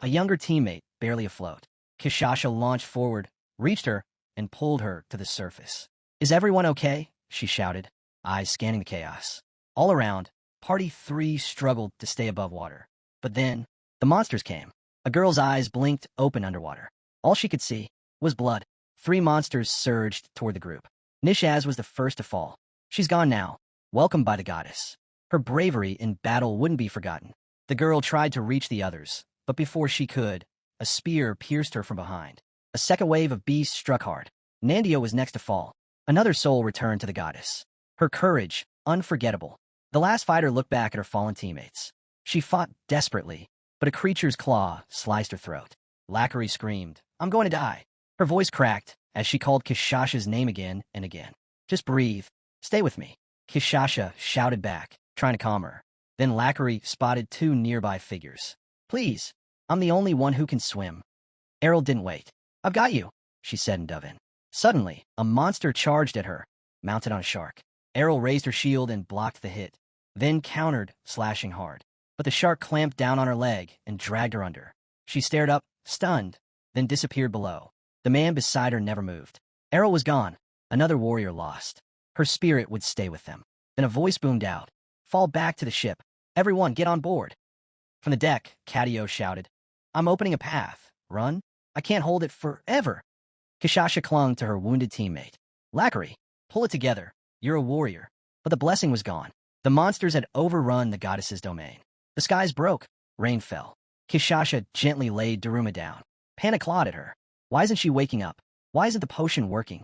a younger teammate, barely afloat. Kishasha launched forward, reached her, and pulled her to the surface. Is everyone okay? She shouted, eyes scanning the chaos. All around, Party 3 struggled to stay above water. But then, the monsters came. A girl's eyes blinked open underwater. All she could see was blood. 3 monsters surged toward the group. Nishaz was the first to fall. She's gone now, welcomed by the goddess. Her bravery in battle wouldn't be forgotten. The girl tried to reach the others, but before she could, a spear pierced her from behind. A second wave of beasts struck hard. Nandio was next to fall. Another soul returned to the goddess. Her courage, unforgettable. The last fighter looked back at her fallen teammates. She fought desperately, but a creature's claw sliced her throat. Lackery screamed, I'm going to die. Her voice cracked as she called Kishasha's name again and again. Just breathe. Stay with me. Kishasha shouted back, trying to calm her. Then Lackery spotted 2 nearby figures. Please, I'm the only one who can swim. Errol didn't wait. I've got you, she said in Dovin. Suddenly, a monster charged at her, mounted on a shark. Errol raised her shield and blocked the hit, then countered, slashing hard. But the shark clamped down on her leg and dragged her under. She stared up, stunned, then disappeared below. The man beside her never moved. Errol was gone. Another warrior lost. Her spirit would stay with them. Then a voice boomed out. Fall back to the ship. Everyone get on board. From the deck, Catio shouted. I'm opening a path. Run? I can't hold it forever. Kishasha clung to her wounded teammate. Lackery, pull it together. You're a warrior. But the blessing was gone. The monsters had overrun the goddess's domain. The skies broke. Rain fell. Kishasha gently laid Daruma down. Panic clawed at her. Why isn't she waking up? Why isn't the potion working?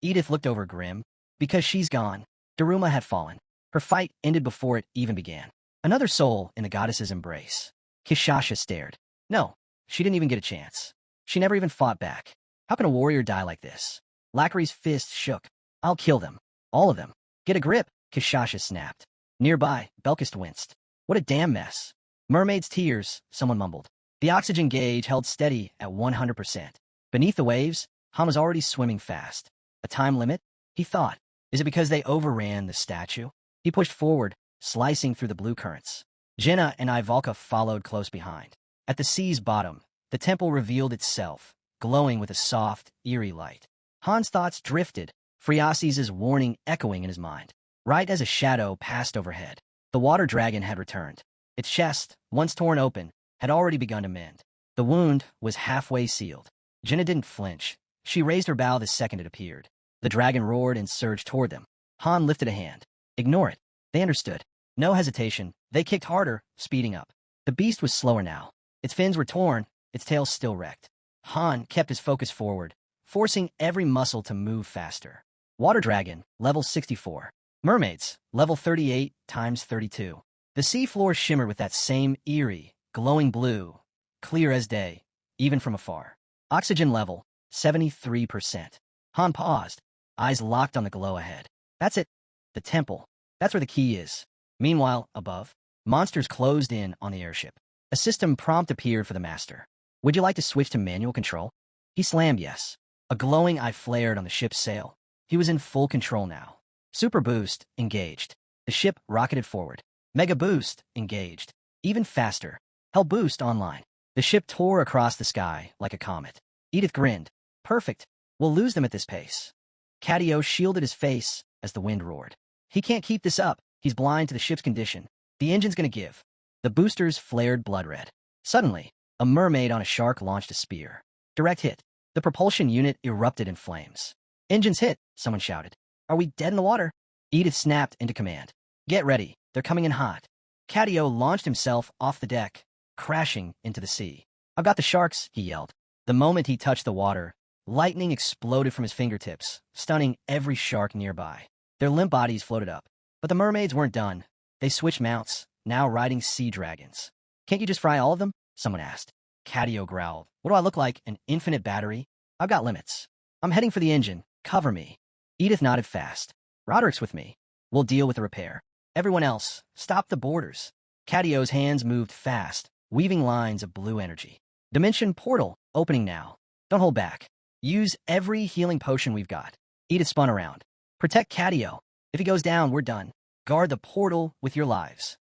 Edith looked over grim. Because she's gone. Daruma had fallen. Her fight ended before it even began. Another soul in the goddess's embrace. Kishasha stared. No, she didn't even get a chance. She never even fought back. How can a warrior die like this? Lackery's fist shook. I'll kill them. All of them. Get a grip, Kishasha snapped. Nearby, Belkist winced. What a damn mess. Mermaid's tears, someone mumbled. The oxygen gauge held steady at 100%. Beneath the waves, Han was already swimming fast. A time limit? He thought. Is it because they overran the statue? He pushed forward, slicing through the blue currents. Jenna and Ivalka followed close behind. At the sea's bottom, the temple revealed itself, glowing with a soft, eerie light. Han's thoughts drifted, Friasi's warning echoing in his mind. Right as a shadow passed overhead, the water dragon had returned. Its chest, once torn open, had already begun to mend. The wound was halfway sealed. Jenna didn't flinch. She raised her bow the second it appeared. The dragon roared and surged toward them. Han lifted a hand. Ignore it. They understood. No hesitation. They kicked harder, speeding up. The beast was slower now. Its fins were torn, its tail still wrecked. Han kept his focus forward, forcing every muscle to move faster. Water dragon, level 64. Mermaids, level 38 times 32. The sea floor shimmered with that same eerie, glowing blue, clear as day, even from afar. Oxygen level, 73%. Han paused, eyes locked on the glow ahead. That's it. The temple. That's where the key is. Meanwhile, above, monsters closed in on the airship. A system prompt appeared for the master. Would you like to switch to manual control? He slammed yes. A glowing eye flared on the ship's sail. He was in full control now. Super boost, engaged. The ship rocketed forward. Mega boost, engaged. Even faster. Hell boost online. The ship tore across the sky like a comet. Edith grinned. Perfect. We'll lose them at this pace. Cadio shielded his face as the wind roared. He can't keep this up. He's blind to the ship's condition. The engine's gonna give. The boosters flared blood red. Suddenly, a mermaid on a shark launched a spear. Direct hit. The propulsion unit erupted in flames. Engines hit, someone shouted. Are we dead in the water? Edith snapped into command. Get ready. They're coming in hot. Cadio launched himself off the deck, crashing into the sea. I've got the sharks, he yelled. The moment he touched the water, lightning exploded from his fingertips, stunning every shark nearby. Their limp bodies floated up. But the mermaids weren't done. They switched mounts, now riding sea dragons. Can't you just fry all of them? Someone asked. Cadio growled. What do I look like, an infinite battery? I've got limits. I'm heading for the engine. Cover me. Edith nodded fast. Roderick's with me. We'll deal with the repair. Everyone else, stop the boarders. Cadio's hands moved fast, weaving lines of blue energy. Dimension portal, opening now. Don't hold back. Use every healing potion we've got. Edith spun around. Protect Cadio. If he goes down, we're done. Guard the portal with your lives.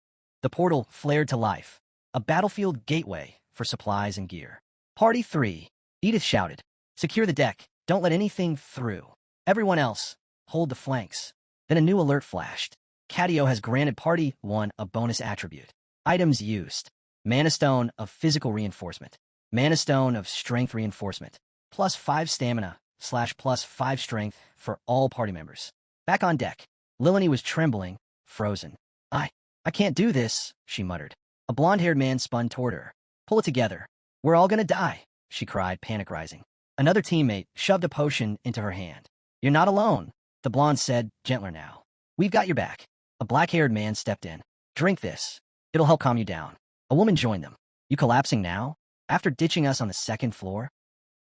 The portal flared to life. A battlefield gateway for supplies and gear. Party 3. Edith shouted. Secure the deck. Don't let anything through. Everyone else, hold the flanks. Then a new alert flashed. Cadio has granted Party 1 a bonus attribute. Items used. Mana Stone of Physical Reinforcement. Mana Stone of Strength Reinforcement. +5 stamina / +5 strength for all party members. Back on deck. Lilani was trembling, frozen. I can't do this, she muttered. A blonde-haired man spun toward her. Pull it together. We're all gonna die, she cried, panic rising. Another teammate shoved a potion into her hand. You're not alone, the blonde said, gentler now. We've got your back. A black-haired man stepped in. Drink this. It'll help calm you down. A woman joined them. You collapsing now? After ditching us on the 2nd floor?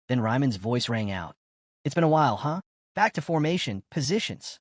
Then Ryman's voice rang out. It's been a while, huh? Back to formation, positions.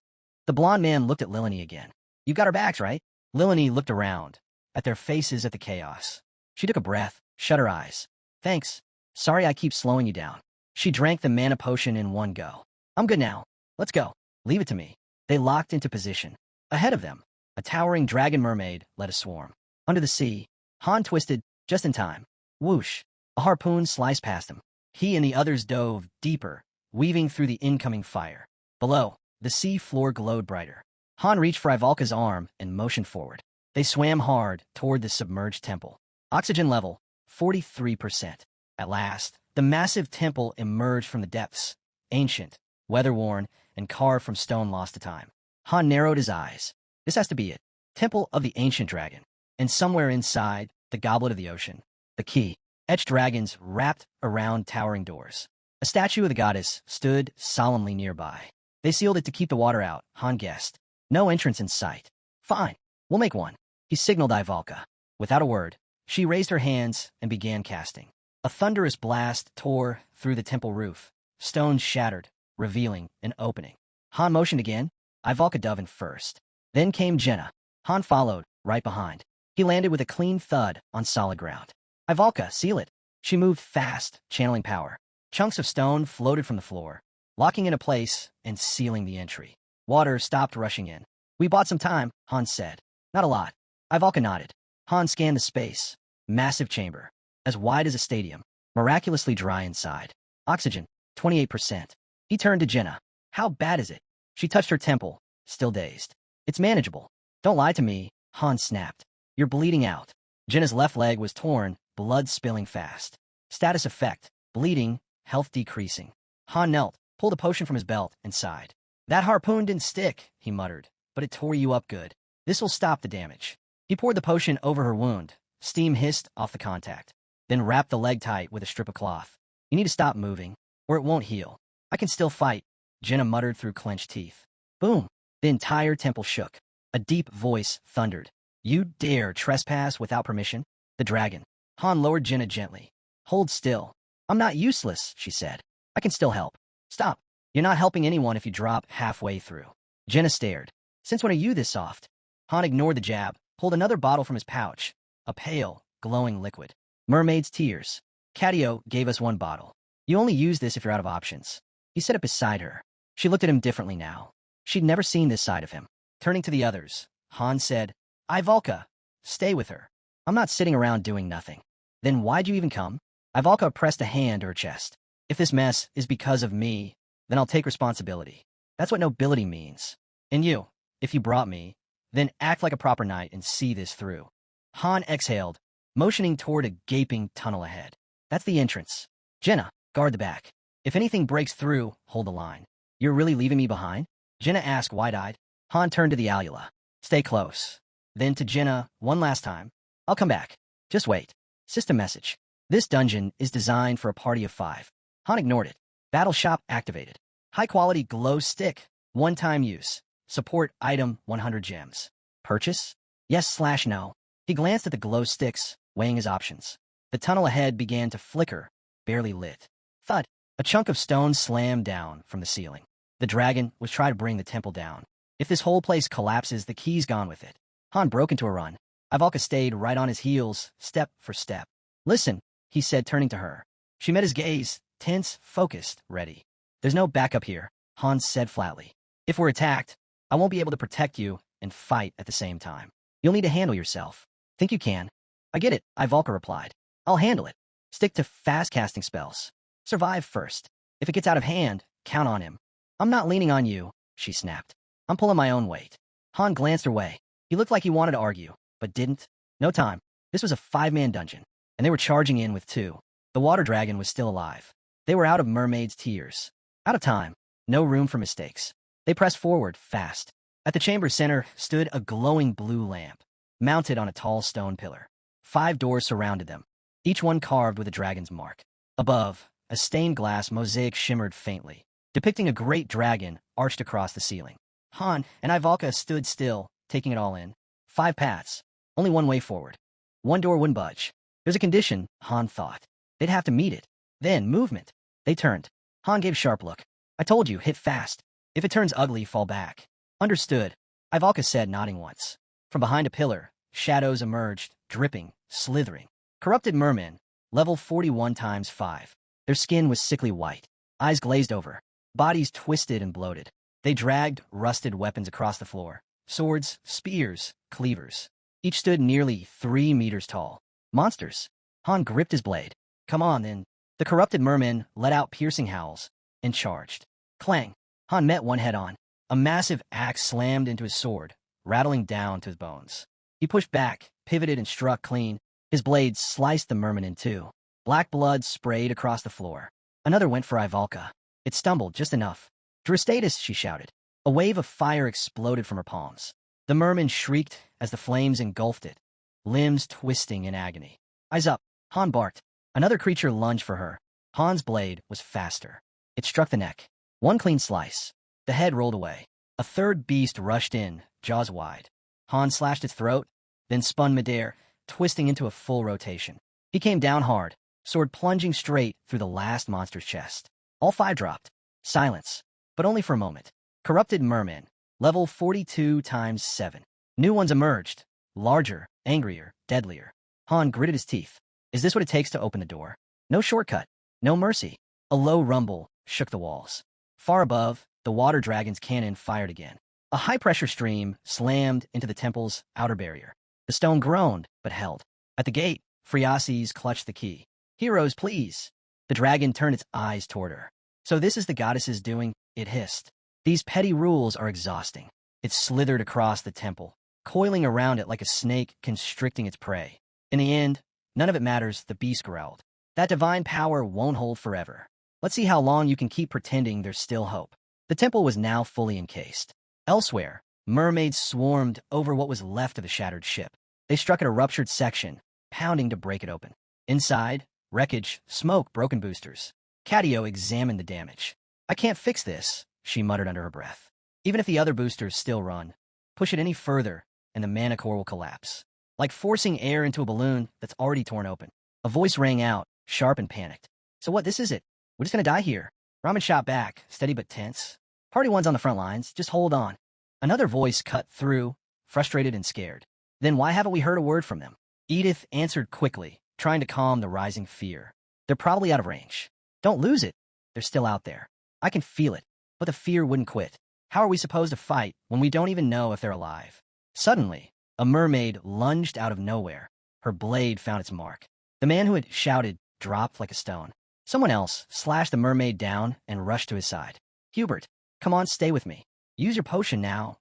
The blonde man looked at Lilani again. You got our backs, right? Lilani looked around, at their faces at the chaos. She took a breath, shut her eyes. Thanks. Sorry I keep slowing you down. She drank the mana potion in one go. I'm good now. Let's go. Leave it to me. They locked into position. Ahead of them, a towering dragon mermaid led a swarm. Under the sea, Han twisted, just in time. Whoosh. A harpoon sliced past him. He and the others dove deeper, weaving through the incoming fire. Below, the sea floor glowed brighter. Han reached for Ivalka's arm and motioned forward. They swam hard toward the submerged temple. Oxygen level, 43%. At last, the massive temple emerged from the depths, ancient, weather-worn, and carved from stone lost to time. Han narrowed his eyes. This has to be it. Temple of the Ancient Dragon. And somewhere inside, the Goblet of the Ocean. The key. Etched dragons wrapped around towering doors. A statue of the goddess stood solemnly nearby. They sealed it to keep the water out, Han guessed. No entrance in sight. Fine. We'll make one. He signaled Ivalka. Without a word, she raised her hands and began casting. A thunderous blast tore through the temple roof. Stones shattered, revealing an opening. Han motioned again. Ivalka dove in first. Then came Jenna. Han followed, right behind. He landed with a clean thud on solid ground. Ivalka, seal it. She moved fast, channeling power. Chunks of stone floated from the floor, locking into place and sealing the entry. Water stopped rushing in. We bought some time, Han said. Not a lot. Ivalka nodded. Han scanned the space. Massive chamber. As wide as a stadium. Miraculously dry inside. Oxygen, 28%. He turned to Jenna. How bad is it? She touched her temple, still dazed. It's manageable. Don't lie to me, Han snapped. You're bleeding out. Jenna's left leg was torn, blood spilling fast. Status effect. Bleeding, health decreasing. Han knelt, pulled a potion from his belt, and sighed. That harpoon didn't stick, he muttered, but it tore you up good. This'll stop the damage. He poured the potion over her wound. Steam hissed off the contact. Then wrapped the leg tight with a strip of cloth. You need to stop moving, or it won't heal. I can still fight, Jenna muttered through clenched teeth. Boom! The entire temple shook. A deep voice thundered. You dare trespass without permission? The dragon. Han lowered Jenna gently. Hold still. I'm not useless, she said. I can still help. Stop. You're not helping anyone if you drop halfway through. Jenna stared. Since when are you this soft? Han ignored the jab, pulled another bottle from his pouch. A pale, glowing liquid. Mermaid's tears. Cadio gave us one bottle. You only use this if you're out of options. He set it beside her. She looked at him differently now. She'd never seen this side of him. Turning to the others, Han said, Ivalka, stay with her. I'm not sitting around doing nothing. Then why'd you even come? Ivalka pressed a hand to her chest. If this mess is because of me, then I'll take responsibility. That's what nobility means. And you, if you brought me, then act like a proper knight and see this through. Han exhaled, motioning toward a gaping tunnel ahead. That's the entrance. Jenna, guard the back. If anything breaks through, hold the line. You're really leaving me behind? Jenna asked wide-eyed. Han turned to the Alula. Stay close. Then to Jenna, one last time. I'll come back. Just wait. System message. This dungeon is designed for a party of 5. Han ignored it. Battle shop activated. High-quality glow stick. One-time use. Support item 100 gems. Purchase? Yes/no. He glanced at the glow sticks, weighing his options. The tunnel ahead began to flicker, barely lit. Thud. A chunk of stone slammed down from the ceiling. The dragon was trying to bring the temple down. If this whole place collapses, the key's gone with it. Han broke into a run. Ivalka stayed right on his heels, step for step. Listen, he said, turning to her. She met his gaze, tense, focused, ready. There's no backup here, Han said flatly. If we're attacked, I won't be able to protect you and fight at the same time. You'll need to handle yourself. Think you can? I get it, Ivalka replied. I'll handle it. Stick to fast-casting spells. Survive first. If it gets out of hand, count on him. I'm not leaning on you, she snapped. I'm pulling my own weight. Han glanced her way. He looked like he wanted to argue, but didn't. No time. This was a 5-man dungeon, and they were charging in with 2. The water dragon was still alive. They were out of mermaid's tears. Out of time. No room for mistakes. They pressed forward, fast. At the chamber's center stood a glowing blue lamp, mounted on a tall stone pillar. 5 doors surrounded them, each one carved with a dragon's mark. Above, a stained glass mosaic shimmered faintly, depicting a great dragon arched across the ceiling. Han and Ivalka stood still, taking it all in. 5 paths, only one way forward. One door wouldn't budge. There's a condition, Han thought. They'd have to meet it. Then, movement. They turned. Han gave a sharp look. I told you, hit fast. If it turns ugly, fall back. Understood, Ivalka said, nodding once. From behind a pillar, shadows emerged, dripping, slithering. Corrupted mermen, level 41 × 5. Their skin was sickly white, eyes glazed over, bodies twisted and bloated. They dragged rusted weapons across the floor. Swords, spears, cleavers. Each stood nearly 3 meters tall. Monsters. Han gripped his blade. Come on, then. The corrupted mermen let out piercing howls and charged. Clang. Han met one head on. A massive axe slammed into his sword, rattling down to his bones. He pushed back, pivoted, and struck clean. His blade sliced the merman in 2. Black blood sprayed across the floor. Another went for Ivalka. It stumbled just enough. Drastatus, she shouted. A wave of fire exploded from her palms. The merman shrieked as the flames engulfed it, limbs twisting in agony. Eyes up, Han barked. Another creature lunged for her. Han's blade was faster. It struck the neck. One clean slice. The head rolled away. A third beast rushed in, jaws wide. Han slashed its throat, then spun midair, twisting into a full rotation. He came down hard, sword plunging straight through the last monster's chest. All 5 dropped. Silence, but only for a moment. Corrupted merman, level 42 × 7. New ones emerged, larger, angrier, deadlier. Han gritted his teeth. Is this what it takes to open the door? No shortcut, no mercy. A low rumble shook the walls. Far above, the water dragon's cannon fired again. A high-pressure stream slammed into the temple's outer barrier. The stone groaned, but held. At the gate, Phreases clutched the key. Heroes, please. The dragon turned its eyes toward her. So this is the goddess's doing, it hissed. These petty rules are exhausting. It slithered across the temple, coiling around it like a snake constricting its prey. In the end, none of it matters, the beast growled. That divine power won't hold forever. Let's see how long you can keep pretending there's still hope. The temple was now fully encased. Elsewhere, mermaids swarmed over what was left of the shattered ship. They struck at a ruptured section, pounding to break it open. Inside, wreckage, smoke, broken boosters. Cadio examined the damage. I can't fix this, she muttered under her breath. Even if the other boosters still run, push it any further, and the mana core will collapse. Like forcing air into a balloon that's already torn open. A voice rang out, sharp and panicked. So what, this is it? We're just gonna die here. Ramen shot back, steady but tense. Party one's on the front lines, just hold on. Another voice cut through, frustrated and scared. Then why haven't we heard a word from them? Edith answered quickly, trying to calm the rising fear. They're probably out of range. Don't lose it. They're still out there. I can feel it. but the fear wouldn't quit. How are we supposed to fight when we don't even know if they're alive? Suddenly, a mermaid lunged out of nowhere. Her blade found its mark. The man who had shouted dropped like a stone. Someone else slashed the mermaid down and rushed to his side. Hubert, come on, stay with me. Use your potion now.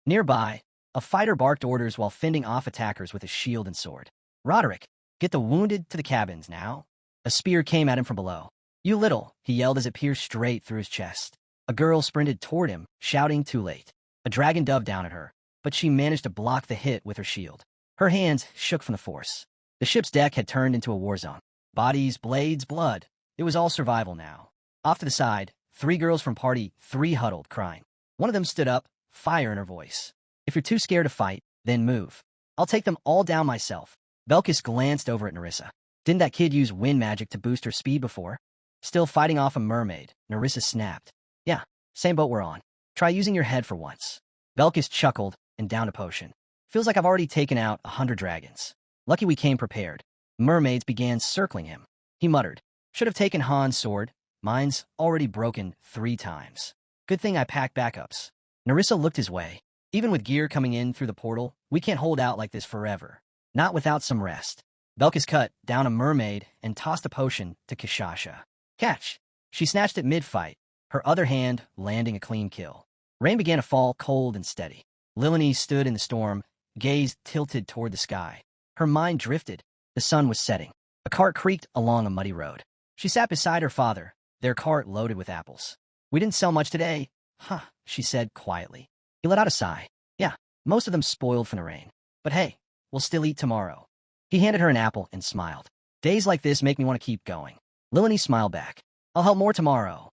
Nearby, a fighter barked orders while fending off attackers with his shield and sword. Roderick, get the wounded to the cabins now. A spear came at him from below. You little, he yelled as it pierced straight through his chest. A girl sprinted toward him, shouting too late. A dragon dove down at her, but she managed to block the hit with her shield. Her hands shook from the force. The ship's deck had turned into a war zone. Bodies, blades, blood. It was all survival now. Off to the side, 3 girls from Party 3 huddled, crying. One of them stood up, fire in her voice. If you're too scared to fight, then move. I'll take them all down myself. Belkis glanced over at Nerissa. Didn't that kid use wind magic to boost her speed before? Still fighting off a mermaid, Nerissa snapped. Yeah, same boat we're on. Try using your head for once. Belkis chuckled and downed a potion. Feels like I've already taken out 100 dragons. Lucky we came prepared. Mermaids began circling him. He muttered, should have taken Han's sword. Mine's already broken 3 times. Good thing I packed backups. Nerissa looked his way. Even with gear coming in through the portal, we can't hold out like this forever. Not without some rest. Belkis cut down a mermaid and tossed a potion to Kishasha. Catch! She snatched it mid-fight, her other hand landing a clean kill. Rain began to fall cold and steady. Lilini stood in the storm, gaze tilted toward the sky. Her mind drifted. The sun was setting. A cart creaked along a muddy road. She sat beside her father, their cart loaded with apples. We didn't sell much today. Huh, she said quietly. He let out a sigh. Yeah, most of them spoiled from the rain. But hey, we'll still eat tomorrow. He handed her an apple and smiled. Days like this make me want to keep going. Lilini smiled back. I'll help more tomorrow.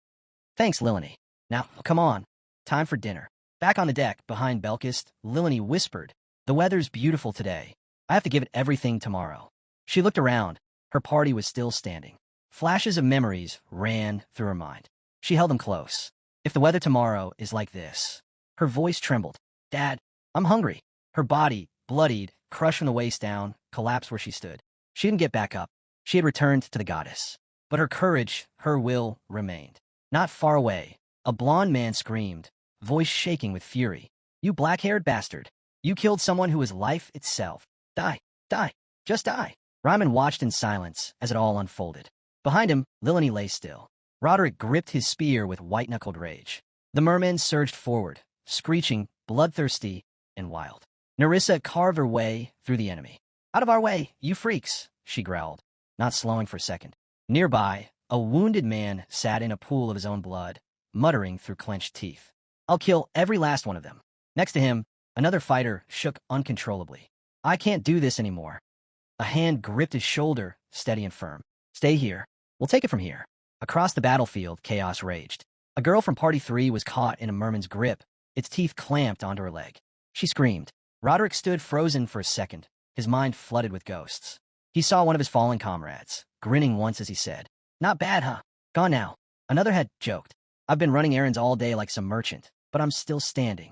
Thanks, Lilini. Now, come on. Time for dinner. Back on the deck, behind Belkis, Lilini whispered, the weather's beautiful today. I have to give it everything tomorrow. She looked around. Her party was still standing. Flashes of memories ran through her mind. She held them close. If the weather tomorrow is like this. Her voice trembled. Dad, I'm hungry. Her body, bloodied, crushed from the waist down, collapsed where she stood. She didn't get back up. She had returned to the goddess. But her courage, her will, remained. Not far away, a blond man screamed, voice shaking with fury. You black-haired bastard. You killed someone who was life itself. Die, die, just die. Ryman watched in silence as it all unfolded. Behind him, Lilini lay still. Roderick gripped his spear with white-knuckled rage. The mermen surged forward, screeching, bloodthirsty, and wild. Nerissa carved her way through the enemy. Out of our way, you freaks, she growled, not slowing for a second. Nearby, a wounded man sat in a pool of his own blood, muttering through clenched teeth. I'll kill every last one of them. Next to him, another fighter shook uncontrollably. I can't do this anymore. A hand gripped his shoulder, steady and firm. Stay here. We'll take it from here. Across the battlefield, chaos raged. A girl from Party 3 was caught in a merman's grip, its teeth clamped onto her leg. She screamed. Roderick stood frozen for a second, his mind flooded with ghosts. He saw one of his fallen comrades, grinning once as he said, Not bad, huh? Gone now. Another had joked. I've been running errands all day like some merchant, but I'm still standing.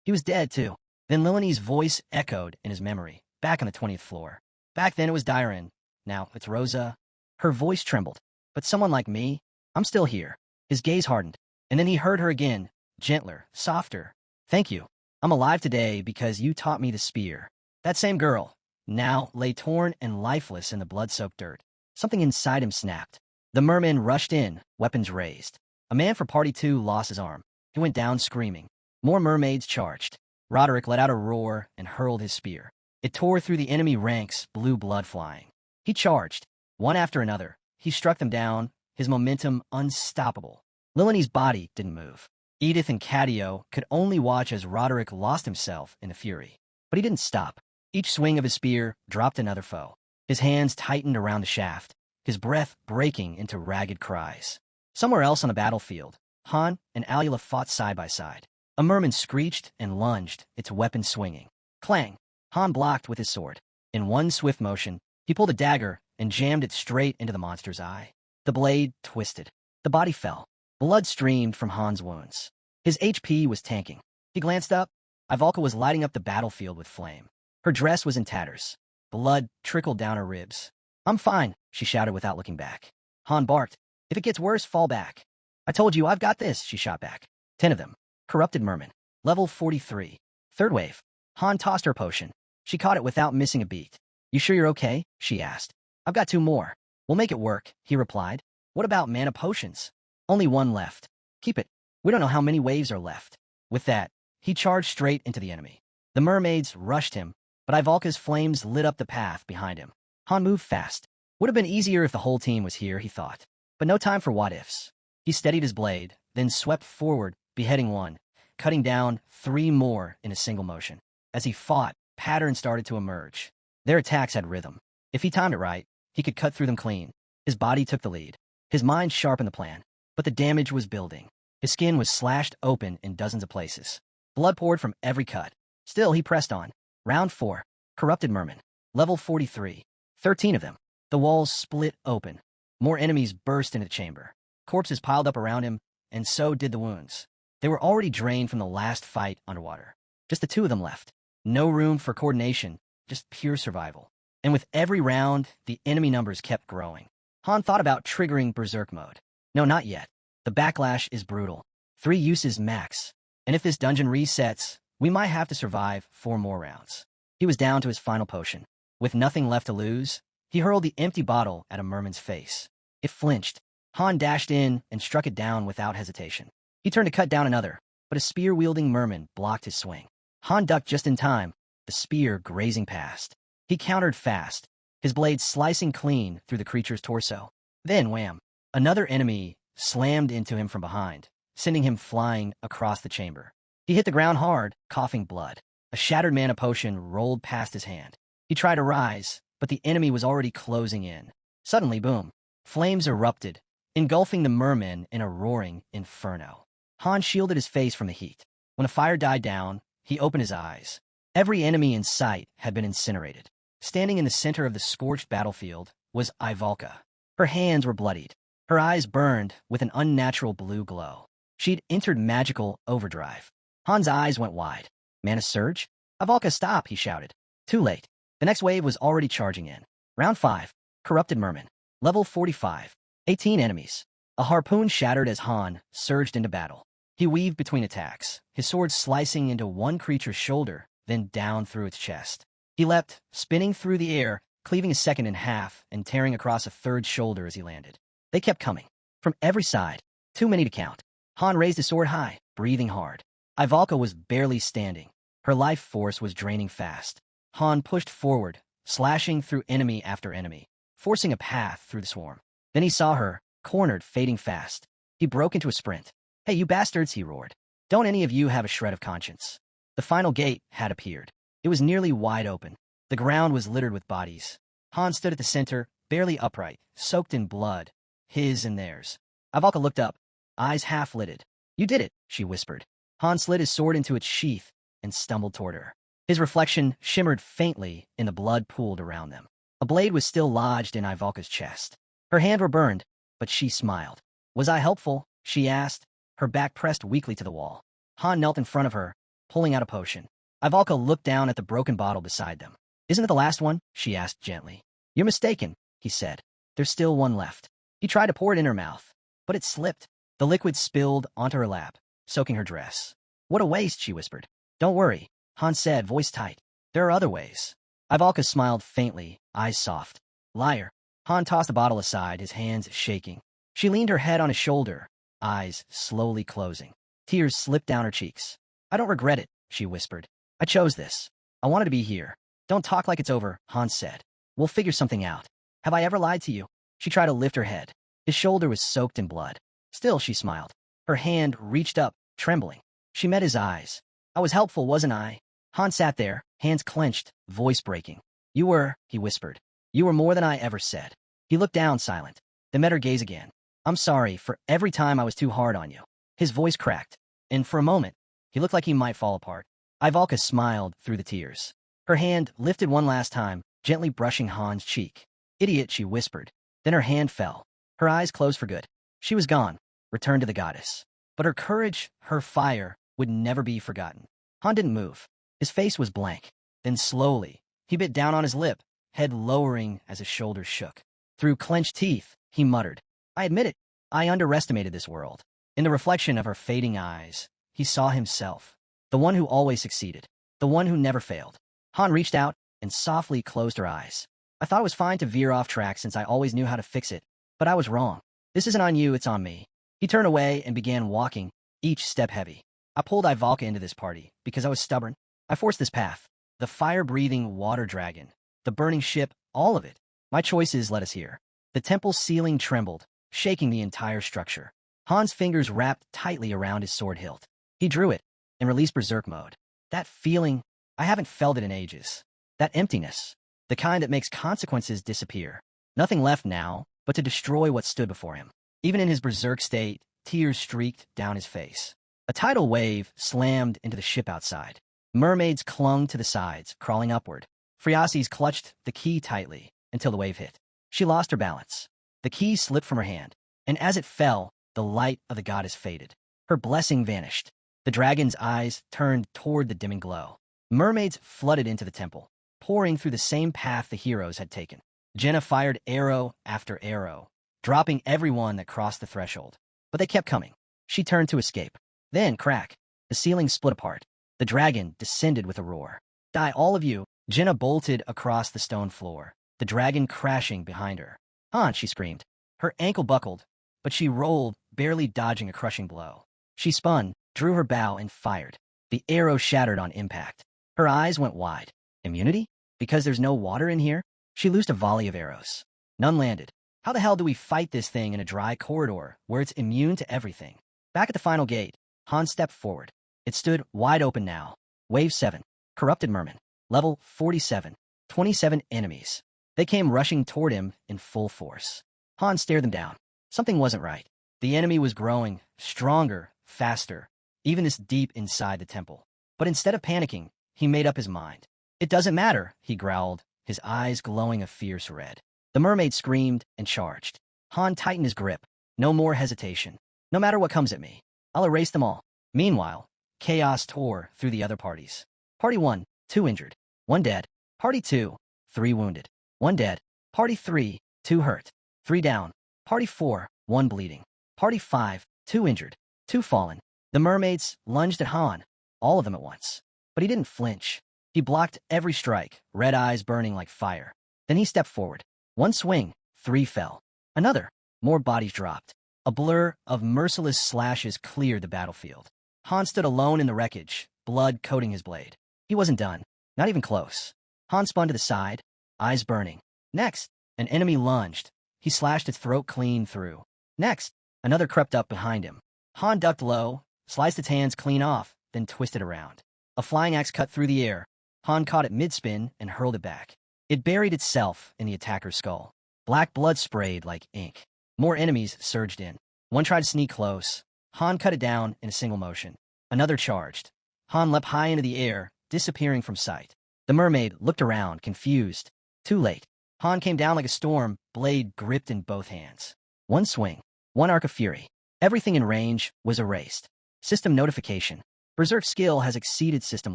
He was dead, too. Then Lilini's voice echoed in his memory, back on the 20th floor. Back then it was Dyron. Now it's Rosa. Her voice trembled. But someone like me, I'm still here. His gaze hardened, and then he heard her again, gentler, softer. Thank you. I'm alive today because you taught me the spear. That same girl, now lay torn and lifeless in the blood-soaked dirt. Something inside him snapped. The mermen rushed in, weapons raised. A man from Party 2 lost his arm. He went down screaming. More mermaids charged. Roderick let out a roar and hurled his spear. It tore through the enemy ranks, blue blood flying. He charged. One after another, he struck them down, his momentum unstoppable. Lilini's body didn't move. Edith and Cadio could only watch as Roderick lost himself in the fury. But he didn't stop. Each swing of his spear dropped another foe. His hands tightened around the shaft, his breath breaking into ragged cries. Somewhere else on the battlefield, Han and Alula fought side by side. A merman screeched and lunged, its weapon swinging. Clang! Han blocked with his sword. In one swift motion, he pulled a dagger and jammed it straight into the monster's eye. The blade twisted. The body fell. Blood streamed from Han's wounds. His HP was tanking. He glanced up. Ivalka was lighting up the battlefield with flame. Her dress was in tatters. Blood trickled down her ribs. I'm fine, she shouted without looking back. Han barked. If it gets worse, fall back. I told you, I've got this, she shot back. 10 of them. Corrupted Merman. Level 43. Third wave. Han tossed her potion. She caught it without missing a beat. You sure you're okay? She asked. I've got 2 more. We'll make it work, he replied. What about mana potions? Only 1 left. Keep it. We don't know how many waves are left. With that, he charged straight into the enemy. The mermaids rushed him, but Ivalka's flames lit up the path behind him. Han moved fast. Would have been easier if the whole team was here, he thought. But no time for what-ifs. He steadied his blade, then swept forward, beheading 1, cutting down 3 more in a single motion. As he fought, patterns started to emerge. Their attacks had rhythm. If he timed it right, he could cut through them clean. His body took the lead. His mind sharpened the plan. But the damage was building. His skin was slashed open in dozens of places. Blood poured from every cut. Still, he pressed on. Round 4. Corrupted Merman. Level 43. 13 of them. The walls split open. More enemies burst into the chamber. Corpses piled up around him, and so did the wounds. They were already drained from the last fight underwater. Just the 2 of them left. No room for coordination, just pure survival. And with every round, the enemy numbers kept growing. Han thought about triggering Berserk mode. No, not yet. The backlash is brutal. 3 uses max. And if this dungeon resets, we might have to survive 4 more rounds. He was down to his final potion. With nothing left to lose, he hurled the empty bottle at a merman's face. It flinched. Han dashed in and struck it down without hesitation. He turned to cut down another, but a spear-wielding merman blocked his swing. Han ducked just in time, the spear grazing past. He countered fast, his blade slicing clean through the creature's torso. Then, wham! Another enemy slammed into him from behind, sending him flying across the chamber. He hit the ground hard, coughing blood. A shattered mana potion rolled past his hand. He tried to rise, but the enemy was already closing in. Suddenly, boom! Flames erupted, engulfing the mermen in a roaring inferno. Han shielded his face from the heat. When the fire died down, he opened his eyes. Every enemy in sight had been incinerated. Standing in the center of the scorched battlefield was Ivalka. Her hands were bloodied. Her eyes burned with an unnatural blue glow. She'd entered magical overdrive. Han's eyes went wide. Mana surge? Ivalka, stop, he shouted. Too late. The next wave was already charging in. Round 5. Corrupted Merman. Level 45. 18 enemies. A harpoon shattered as Han surged into battle. He weaved between attacks, his sword slicing into one creature's shoulder, then down through its chest. He leapt, spinning through the air, cleaving a second in half and tearing across a third shoulder as he landed. They kept coming. From every side. Too many to count. Han raised his sword high, breathing hard. Ivalka was barely standing. Her life force was draining fast. Han pushed forward, slashing through enemy after enemy, forcing a path through the swarm. Then he saw her, cornered, fading fast. He broke into a sprint. Hey, you bastards, he roared. Don't any of you have a shred of conscience? The final gate had appeared. It was nearly wide open. The ground was littered with bodies. Han stood at the center, barely upright, soaked in blood, his and theirs. Ivalka looked up, eyes half-lidded. You did it, she whispered. Han slid his sword into its sheath and stumbled toward her. His reflection shimmered faintly in the blood pooled around them. A blade was still lodged in Ivalka's chest. Her hands were burned, but she smiled. Was I helpful? She asked, her back pressed weakly to the wall. Han knelt in front of her, pulling out a potion. Ivalka looked down at the broken bottle beside them. Isn't it the last one? She asked gently. You're mistaken, he said. There's still one left. He tried to pour it in her mouth, but it slipped. The liquid spilled onto her lap, soaking her dress. What a waste, she whispered. Don't worry, Han said, voice tight. There are other ways. Ivalka smiled faintly, eyes soft. Liar. Han tossed the bottle aside, his hands shaking. She leaned her head on his shoulder, eyes slowly closing. Tears slipped down her cheeks. I don't regret it, she whispered. I chose this. I wanted to be here. Don't talk like it's over, Han said. We'll figure something out. Have I ever lied to you? She tried to lift her head. His shoulder was soaked in blood. Still, she smiled. Her hand reached up, trembling. She met his eyes. I was helpful, wasn't I? Han sat there, hands clenched, voice breaking. You were, he whispered. You were more than I ever said. He looked down, silent, then met her gaze again. I'm sorry for every time I was too hard on you. His voice cracked, and for a moment, he looked like he might fall apart. Ivalka smiled through the tears. Her hand lifted one last time, gently brushing Han's cheek. Idiot, she whispered. Then her hand fell. Her eyes closed for good. She was gone, returned to the goddess. But her courage, her fire, would never be forgotten. Han didn't move. His face was blank. Then slowly, he bit down on his lip, head lowering as his shoulders shook. Through clenched teeth, he muttered, I admit it. I underestimated this world. In the reflection of her fading eyes, he saw himself. The one who always succeeded. The one who never failed. Han reached out and softly closed her eyes. I thought it was fine to veer off track since I always knew how to fix it, but I was wrong. This isn't on you, it's on me. He turned away and began walking, each step heavy. I pulled Ivalka into this party because I was stubborn. I forced this path. The fire-breathing water dragon, the burning ship, all of it. My choices led us here. The temple's ceiling trembled, shaking the entire structure. Han's fingers wrapped tightly around his sword hilt. He drew it and released berserk mode. That feeling, I haven't felt it in ages. That emptiness, the kind that makes consequences disappear. Nothing left now but to destroy what stood before him. Even in his berserk state, tears streaked down his face. A tidal wave slammed into the ship outside. Mermaids clung to the sides, crawling upward. Phreasis clutched the key tightly until the wave hit. She lost her balance. The key slipped from her hand, and as it fell, the light of the goddess faded. Her blessing vanished. The dragon's eyes turned toward the dimming glow. Mermaids flooded into the temple, pouring through the same path the heroes had taken. Jenna fired arrow after arrow, dropping everyone that crossed the threshold. But they kept coming. She turned to escape. Then, crack, the ceiling split apart. The dragon descended with a roar. Die, all of you! Jenna bolted across the stone floor, the dragon crashing behind her. Han, she screamed. Her ankle buckled, but she rolled, barely dodging a crushing blow. She spun, drew her bow, and fired. The arrow shattered on impact. Her eyes went wide. Immunity? Because there's no water in here? She loosed a volley of arrows. None landed. How the hell do we fight this thing in a dry corridor where it's immune to everything? Back at the final gate, Han stepped forward. It stood wide open now. Wave 7. Corrupted Merman. Level 47. 27 enemies. They came rushing toward him in full force. Han stared them down. Something wasn't right. The enemy was growing, stronger, faster, even this deep inside the temple. But instead of panicking, he made up his mind. It doesn't matter, he growled, his eyes glowing a fierce red. The mermaid screamed and charged. Han tightened his grip. No more hesitation. No matter what comes at me, I'll erase them all. Meanwhile, chaos tore through the other parties. Party 1, 2 injured, 1 dead. Party 2, 3 wounded, 1 dead. Party 3, 2 hurt, 3 down. Party 4, 1 bleeding. Party 5, 2 injured, 2 fallen. The mermaids lunged at Han, all of them at once. But he didn't flinch. He blocked every strike, red eyes burning like fire. Then he stepped forward. 1 swing, 3 fell. Another, more bodies dropped. A blur of merciless slashes cleared the battlefield. Han stood alone in the wreckage, blood coating his blade. He wasn't done, not even close. Han spun to the side, eyes burning. Next, an enemy lunged. He slashed its throat clean through. Next, another crept up behind him. Han ducked low, sliced its hands clean off, then twisted around. A flying axe cut through the air. Han caught it mid-spin and hurled it back. It buried itself in the attacker's skull. Black blood sprayed like ink. More enemies surged in. One tried to sneak close. Han cut it down in a single motion. Another charged. Han leapt high into the air, disappearing from sight. The mermaid looked around, confused. Too late. Han came down like a storm, blade gripped in both hands. 1 swing. 1 arc of fury. Everything in range was erased. System notification. Berserk skill has exceeded system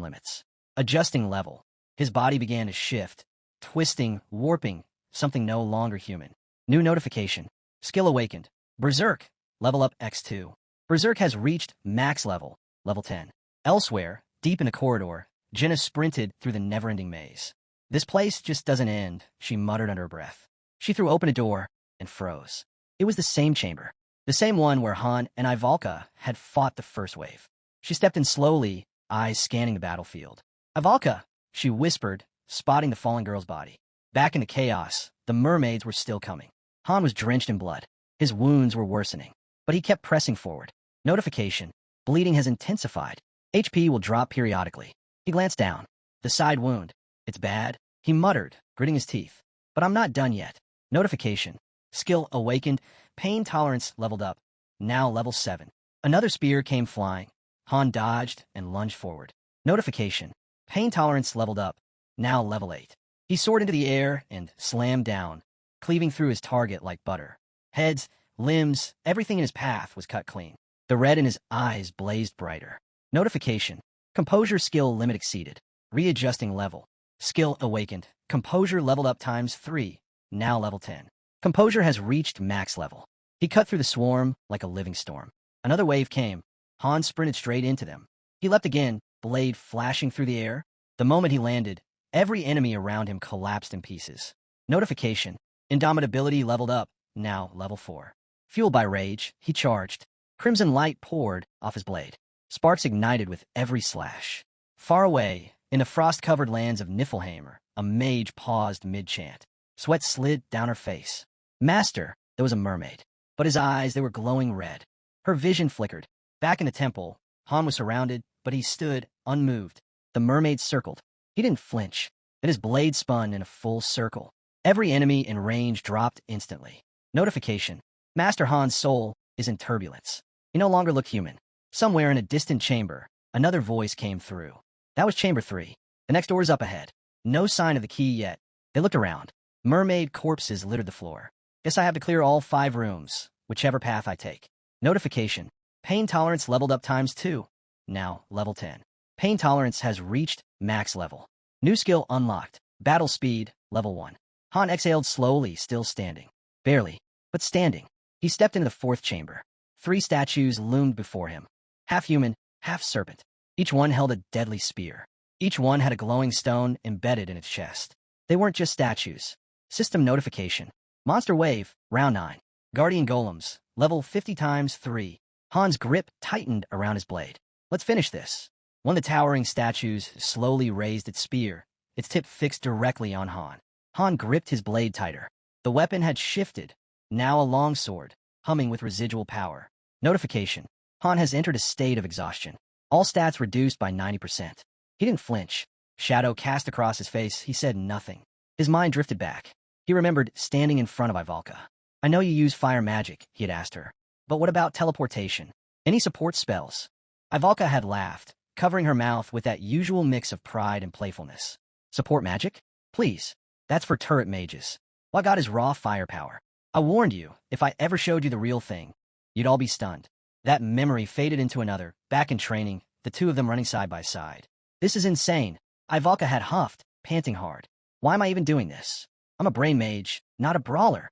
limits. Adjusting level. His body began to shift, twisting, warping, something no longer human. New notification. Skill awakened. Berserk. Level up X2. Berserk has reached max level, level 10. Elsewhere, deep in the corridor, Jenna sprinted through the never-ending maze. This place just doesn't end, she muttered under her breath. She threw open a door and froze. It was the same chamber, the same one where Han and Ivalka had fought the first wave. She stepped in slowly, eyes scanning the battlefield. Ivalka, she whispered, spotting the fallen girl's body. Back in the chaos, the mermaids were still coming. Han was drenched in blood. His wounds were worsening, but he kept pressing forward. Notification. Bleeding has intensified. HP will drop periodically. He glanced down. The side wound. It's bad, he muttered, gritting his teeth. But I'm not done yet. Notification. Skill awakened. Pain tolerance leveled up. Now level 7. Another spear came flying. Han dodged and lunged forward. Notification. Pain tolerance leveled up. Now level 8. He soared into the air and slammed down, cleaving through his target like butter. Heads, limbs, everything in his path was cut clean. The red in his eyes blazed brighter. Notification. Composure skill limit exceeded. Readjusting level. Skill awakened. Composure leveled up times 3. Now level 10. Composure has reached max level. He cut through the swarm like a living storm. Another wave came. Han sprinted straight into them. He leapt again, blade flashing through the air. The moment he landed, every enemy around him collapsed in pieces. Notification. Indomitability leveled up, now level 4. Fueled by rage, he charged. Crimson light poured off his blade. Sparks ignited with every slash. Far away, in the frost-covered lands of Niflheim, a mage paused mid-chant. Sweat slid down her face. Master, there was a mermaid. But his eyes, they were glowing red. Her vision flickered. Back in the temple, Han was surrounded, but he stood, unmoved. The mermaid circled. He didn't flinch. Then his blade spun in a full circle. Every enemy in range dropped instantly. Notification. Master Han's soul is in turbulence. He no longer looked human. Somewhere in a distant chamber, another voice came through. That was Chamber 3. The next door's up ahead. No sign of the key yet. They looked around. Mermaid corpses littered the floor. Guess I have to clear all 5 rooms, whichever path I take. Notification. Pain tolerance leveled up ×2. Now, level 10. Pain tolerance has reached max level. New skill unlocked. Battle speed, level 1. Han exhaled slowly, still standing. Barely, but standing. He stepped into the 4th chamber. 3 statues loomed before him. Half human, half serpent. Each one held a deadly spear. Each one had a glowing stone embedded in its chest. They weren't just statues. System notification. Monster wave, round 9. Guardian golems, level 50 ×3. Han's grip tightened around his blade. Let's finish this. One of the towering statues slowly raised its spear, its tip fixed directly on Han. Han gripped his blade tighter. The weapon had shifted, now a longsword, humming with residual power. Notification. Han has entered a state of exhaustion. All stats reduced by 90%. He didn't flinch. Shadow cast across his face. He said nothing. His mind drifted back. He remembered standing in front of Ivalka. I know you use fire magic, he had asked her. But what about teleportation? Any support spells? Ivalka had laughed, covering her mouth with that usual mix of pride and playfulness. Support magic? Please. That's for turret mages. What God is raw firepower. I warned you, if I ever showed you the real thing, you'd all be stunned. That memory faded into another, back in training, the two of them running side by side. This is insane. Ivalka had huffed, panting hard. Why am I even doing this? I'm a brain mage, not a brawler.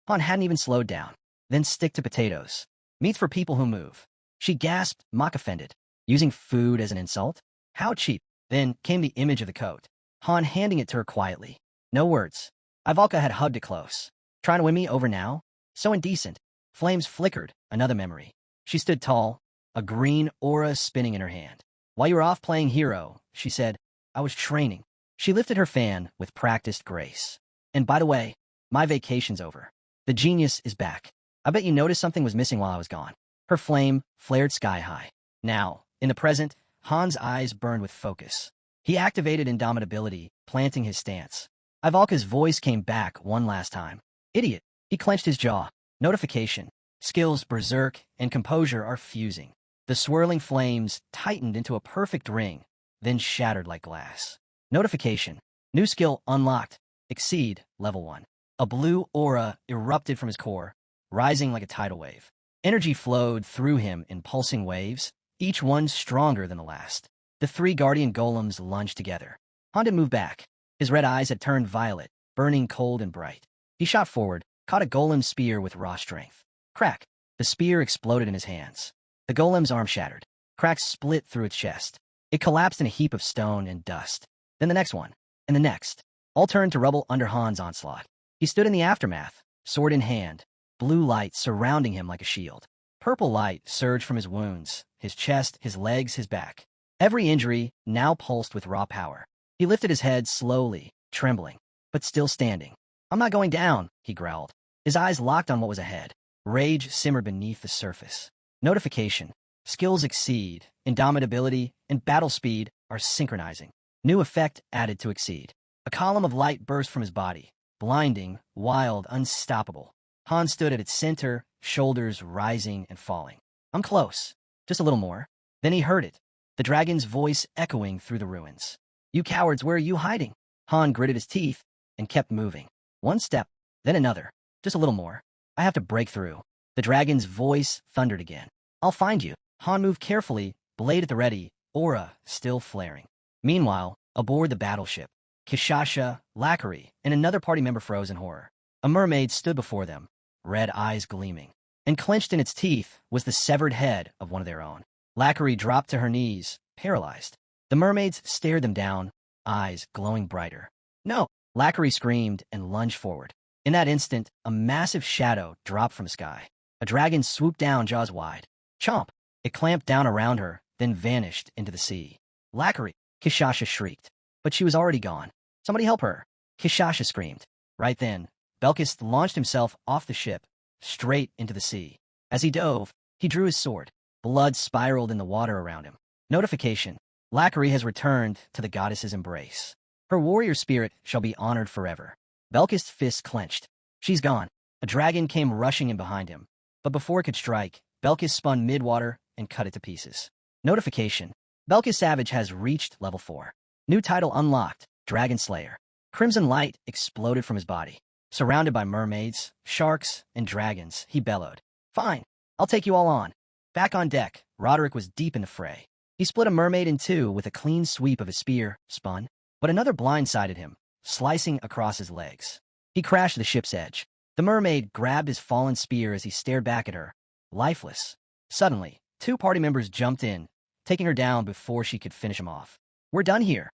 Han hadn't even slowed down. Then stick to potatoes. Meat's for people who move. She gasped, mock offended. Using food as an insult? How cheap. Then came the image of the coat. Han handing it to her quietly. No words. Ivalka had hugged it close. Trying to win me over now? So indecent. Flames flickered, another memory. She stood tall, a green aura spinning in her hand. While you were off playing hero, she said, I was training. She lifted her fan with practiced grace. And by the way, my vacation's over. The genius is back. I bet you noticed something was missing while I was gone. Her flame flared sky high. Now, in the present, Han's eyes burned with focus. He activated indomitability, planting his stance. Ivalka's voice came back one last time. Idiot. He clenched his jaw. Notification. Skills Berserk and Composure are fusing. The swirling flames tightened into a perfect ring, then shattered like glass. Notification. New skill unlocked. Exceed, level 1. A blue aura erupted from his core, rising like a tidal wave. Energy flowed through him in pulsing waves, each one stronger than the last. The 3 guardian golems lunged together. Han didn't move back. His red eyes had turned violet, burning cold and bright. He shot forward, caught a golem's spear with raw strength. Crack! The spear exploded in his hands. The golem's arm shattered. Cracks split through its chest. It collapsed in a heap of stone and dust. Then the next one, and the next. All turned to rubble under Han's onslaught. He stood in the aftermath, sword in hand, blue light surrounding him like a shield. Purple light surged from his wounds, his chest, his legs, his back. Every injury now pulsed with raw power. He lifted his head slowly, trembling, but still standing. I'm not going down, he growled. His eyes locked on what was ahead. Rage simmered beneath the surface. Notification. Skills Exceed, Indomitability, and Battle Speed are synchronizing. New effect added to Exceed. A column of light burst from his body. Blinding, wild, unstoppable. Han stood at its center, shoulders rising and falling. I'm close. Just a little more. Then he heard it. The dragon's voice echoing through the ruins. You cowards, where are you hiding? Han gritted his teeth and kept moving. One step, then another. Just a little more. I have to break through. The dragon's voice thundered again. I'll find you. Han moved carefully, blade at the ready, aura still flaring. Meanwhile, aboard the battleship, Kishasha, Lackery, and another party member froze in horror. A mermaid stood before them, red eyes gleaming, and clenched in its teeth was the severed head of one of their own. Lackery dropped to her knees, paralyzed. The mermaids stared them down, eyes glowing brighter. No! Lackery screamed and lunged forward. In that instant, a massive shadow dropped from the sky. A dragon swooped down, jaws wide. Chomp! It clamped down around her, then vanished into the sea. Lackery! Kishasha shrieked. But she was already gone. Somebody help her! Kishasha screamed. Right then, Belkis launched himself off the ship, straight into the sea. As he dove, he drew his sword. Blood spiraled in the water around him. Notification. Lackery has returned to the goddess's embrace. Her warrior spirit shall be honored forever. Belkis' fists clenched. She's gone. A dragon came rushing in behind him. But before it could strike, Belkis spun mid-water and cut it to pieces. Notification. Belkis Savage has reached level 4. New title unlocked, Dragon Slayer. Crimson light exploded from his body. Surrounded by mermaids, sharks, and dragons, he bellowed. Fine, I'll take you all on. Back on deck, Roderick was deep in the fray. He split a mermaid in two with a clean sweep of his spear, spun, but another blindsided him, slicing across his legs. He crashed the ship's edge. The mermaid grabbed his fallen spear as he stared back at her, lifeless. Suddenly, two party members jumped in, taking her down before she could finish him off. We're done here,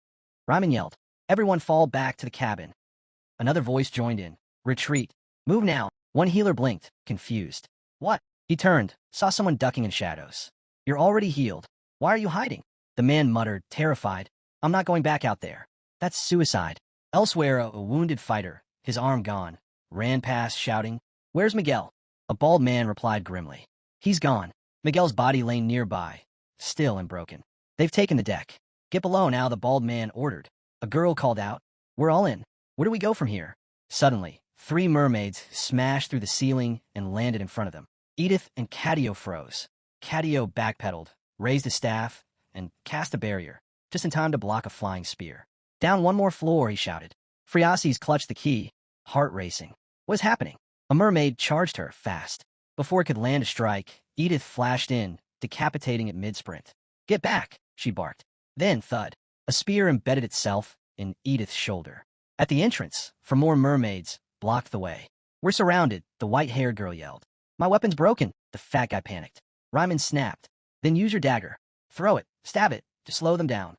Ryman yelled. Everyone fall back to the cabin. Another voice joined in. Retreat. Move now. One healer blinked, confused. What? He turned, saw someone ducking in shadows. You're already healed. Why are you hiding? The man muttered, terrified. I'm not going back out there. That's suicide. Elsewhere, a wounded fighter, his arm gone, ran past, shouting, Where's Miguel? A bald man replied grimly. He's gone. Miguel's body lay nearby, still and broken. They've taken the deck. Get below now, the bald man ordered. A girl called out. We're all in. Where do we go from here? Suddenly, 3 mermaids smashed through the ceiling and landed in front of them. Edith and Cadio froze. Cadio backpedaled, raised a staff, and cast a barrier, just in time to block a flying spear. Down one more floor, he shouted. Friasis clutched the key, heart racing. What was happening? A mermaid charged her fast. Before it could land a strike, Edith flashed in, decapitating it mid-sprint. Get back, she barked. Then, thud, a spear embedded itself in Edith's shoulder. At the entrance, for more mermaids, blocked the way. We're surrounded, the white-haired girl yelled. My weapon's broken, the fat guy panicked. Ryman snapped. Then use your dagger. Throw it, stab it, to slow them down.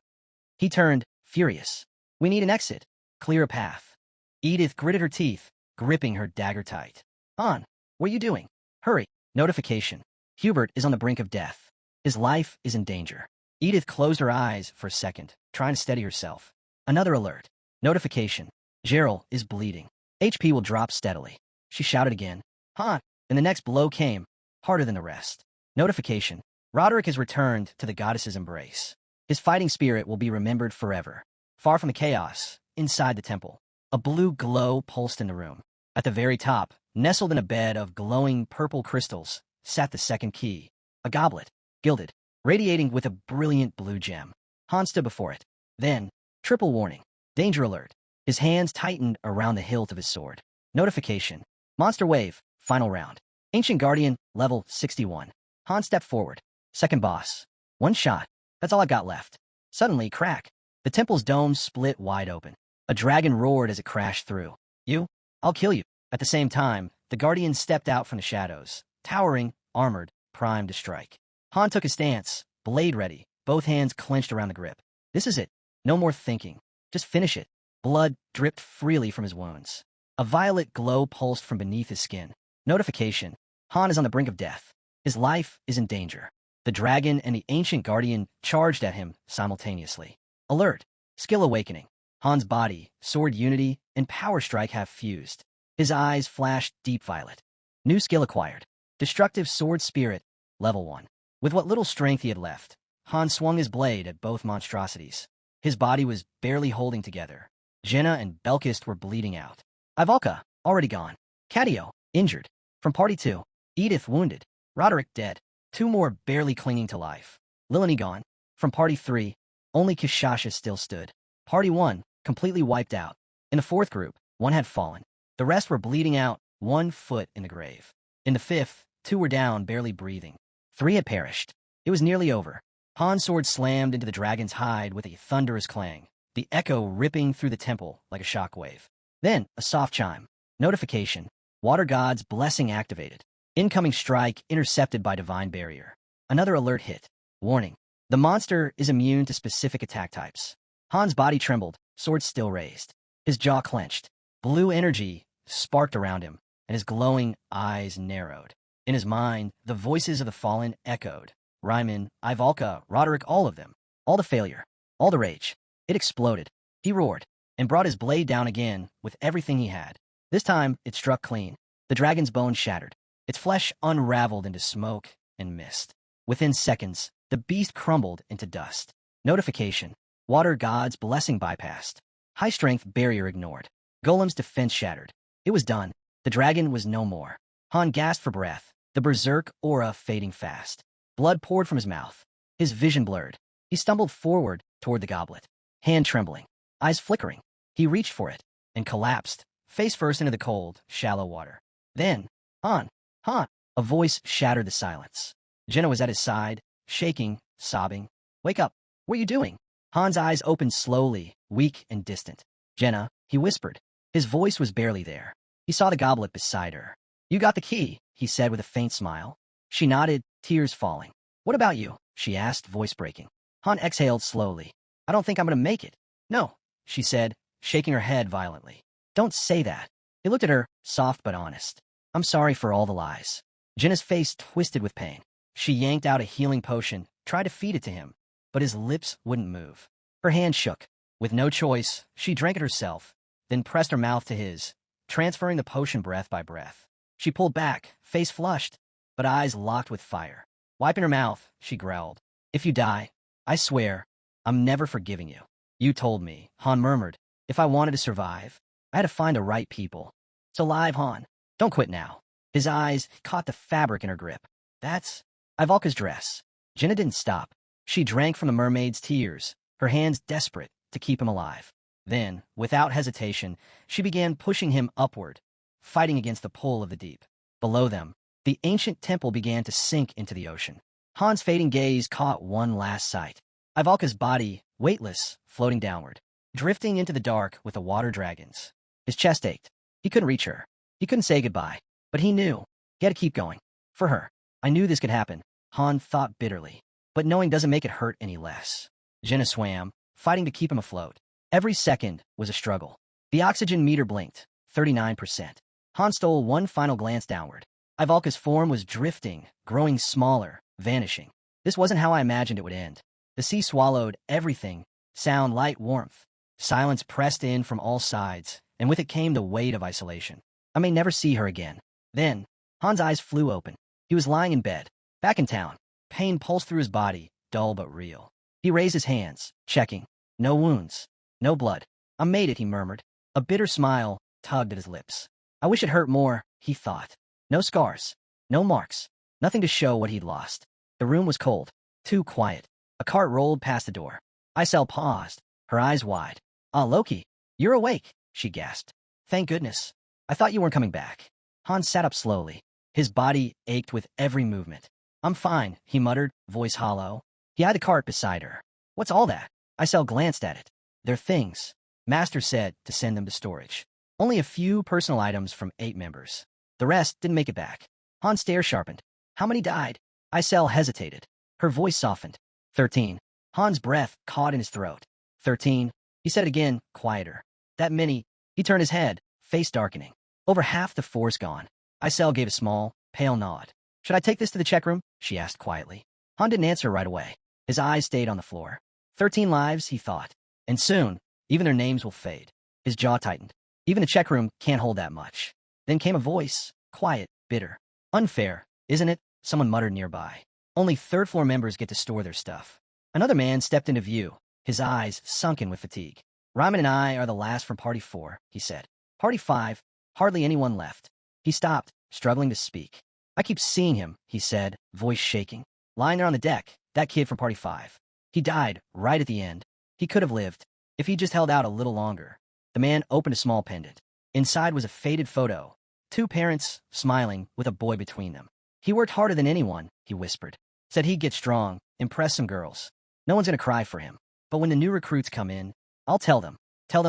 He turned, furious. We need an exit. Clear a path. Edith gritted her teeth, gripping her dagger tight. Han, what are you doing? Hurry. Notification. Hubert is on the brink of death. His life is in danger. Edith closed her eyes for a second, trying to steady herself. Another alert. Notification. Gerald is bleeding. HP will drop steadily. She shouted again. Han, and the next blow came, harder than the rest. Notification. Roderick has returned to the goddess's embrace. His fighting spirit will be remembered forever. Far from the chaos, inside the temple, a blue glow pulsed in the room. At the very top, nestled in a bed of glowing purple crystals, sat the second key, a goblet, gilded, radiating with a brilliant blue gem. Han stood before it. Then, triple warning, danger alert. His hands tightened around the hilt of his sword. Notification. Monster wave, final round. Ancient Guardian, level 61. Han stepped forward. Second boss. One shot. That's all I've got left. Suddenly, crack. The temple's dome split wide open. A dragon roared as it crashed through. You? I'll kill you. At the same time, the Guardian stepped out from the shadows, towering, armored, primed to strike. Han took his stance, blade ready, both hands clenched around the grip. This is it. No more thinking. Just finish it. Blood dripped freely from his wounds. A violet glow pulsed from beneath his skin. Notification. Han is on the brink of death. His life is in danger. The dragon and the ancient guardian charged at him simultaneously. Alert. Skill awakening. Han's body, sword unity, and power strike have fused. His eyes flashed deep violet. New skill acquired. Destructive sword spirit, level 1. With what little strength he had left, Han swung his blade at both monstrosities. His body was barely holding together. Jenna and Belkist were bleeding out. Ivalka, already gone. Cadio, injured. From Party 2, Edith wounded. Roderick dead. 2 more barely clinging to life. Lilani gone. From Party 3, only Kishasha still stood. Party 1, completely wiped out. In the 4th group, 1 had fallen. The rest were bleeding out, 1 foot in the grave. In the 5th, 2 were down, barely breathing. 3 had perished. It was nearly over. Han's sword slammed into the dragon's hide with a thunderous clang, the echo ripping through the temple like a shockwave. Then, a soft chime. Notification. Water God's blessing activated. Incoming strike intercepted by divine barrier. Another alert hit. Warning. The monster is immune to specific attack types. Han's body trembled, sword still raised. His jaw clenched. Blue energy sparked around him, and his glowing eyes narrowed. In his mind, the voices of the fallen echoed. Ryman, Ivalka, Roderick, all of them. All the failure. All the rage. It exploded. He roared, and brought his blade down again with everything he had. This time, it struck clean. The dragon's bones shattered. Its flesh unraveled into smoke and mist. Within seconds, the beast crumbled into dust. Notification. Water god's blessing bypassed. High-strength barrier ignored. Golem's defense shattered. It was done. The dragon was no more. Han gasped for breath, the berserk aura fading fast. Blood poured from his mouth. His vision blurred. He stumbled forward toward the goblet, hand trembling, eyes flickering. He reached for it and collapsed, face first into the cold, shallow water. Then, Han, Han, a voice shattered the silence. Jenna was at his side, shaking, sobbing. Wake up. What are you doing? Han's eyes opened slowly, weak and distant. Jenna, he whispered. His voice was barely there. He saw the goblet beside her. You got the key, he said with a faint smile. She nodded, tears falling. What about you? She asked, voice breaking. Han exhaled slowly. I don't think I'm going to make it. No, she said, shaking her head violently. Don't say that. He looked at her, soft but honest. I'm sorry for all the lies. Jenna's face twisted with pain. She yanked out a healing potion, tried to feed it to him, but his lips wouldn't move. Her hand shook. With no choice, she drank it herself, then pressed her mouth to his, transferring the potion breath by breath. She pulled back, face flushed, but eyes locked with fire. Wiping her mouth, she growled. If you die, I swear, I'm never forgiving you. You told me, Han murmured. If I wanted to survive, I had to find the right people. It's alive, Han. Don't quit now. His eyes caught the fabric in her grip. That's Ivalka's dress. Jenna didn't stop. She drank from the mermaid's tears, her hands desperate to keep him alive. Then, without hesitation, she began pushing him upward, fighting against the pull of the deep. Below them, the ancient temple began to sink into the ocean. Han's fading gaze caught one last sight. Ivalka's body, weightless, floating downward, drifting into the dark with the water dragons. His chest ached. He couldn't reach her. He couldn't say goodbye. But he knew. He had to keep going. For her. I knew this could happen, Han thought bitterly. But knowing doesn't make it hurt any less. Jenna swam, fighting to keep him afloat. Every second was a struggle. The oxygen meter blinked, 39%. Han stole one final glance downward. Ivalka's form was drifting, growing smaller, vanishing. This wasn't how I imagined it would end. The sea swallowed everything, sound, light, warmth. Silence pressed in from all sides, and with it came the weight of isolation. I may never see her again. Then, Han's eyes flew open. He was lying in bed, back in town. Pain pulsed through his body, dull but real. He raised his hands, checking. No wounds. No blood. I made it, he murmured. A bitter smile tugged at his lips. I wish it hurt more, he thought. No scars. No marks. Nothing to show what he'd lost. The room was cold. Too quiet. A cart rolled past the door. Isel paused, her eyes wide. Ah, Loki, you're awake, she gasped. Thank goodness. I thought you weren't coming back. Hans sat up slowly. His body ached with every movement. I'm fine, he muttered, voice hollow. He eyed the cart beside her. What's all that? Isel glanced at it. They're things. Master said to send them to storage. Only a few personal items from 8 members. The rest didn't make it back. Han's stare sharpened. How many died? Isel hesitated. Her voice softened. 13. Han's breath caught in his throat. 13. He said it again, quieter. That many. He turned his head, face darkening. Over half the force gone. Isel gave a small, pale nod. Should I take this to the check room? She asked quietly. Han didn't answer right away. His eyes stayed on the floor. 13 lives, he thought. And soon, even their names will fade. His jaw tightened. Even the check room can't hold that much. Then came a voice, quiet, bitter. Unfair, isn't it? Someone muttered nearby. Only third-floor members get to store their stuff. Another man stepped into view, his eyes sunken with fatigue. Ryman and I are the last from Party 4, he said. Party 5, hardly anyone left. He stopped, struggling to speak. I keep seeing him, he said, voice shaking. Lying there on the deck, that kid from Party 5. He died, right at the end. He could have lived, if he just held out a little longer. The man opened a small pendant. Inside was a faded photo. 2 parents, smiling, with a boy between them. He worked harder than anyone, he whispered. Said he'd get strong, impress some girls. No one's gonna cry for him. But when the new recruits come in, I'll tell them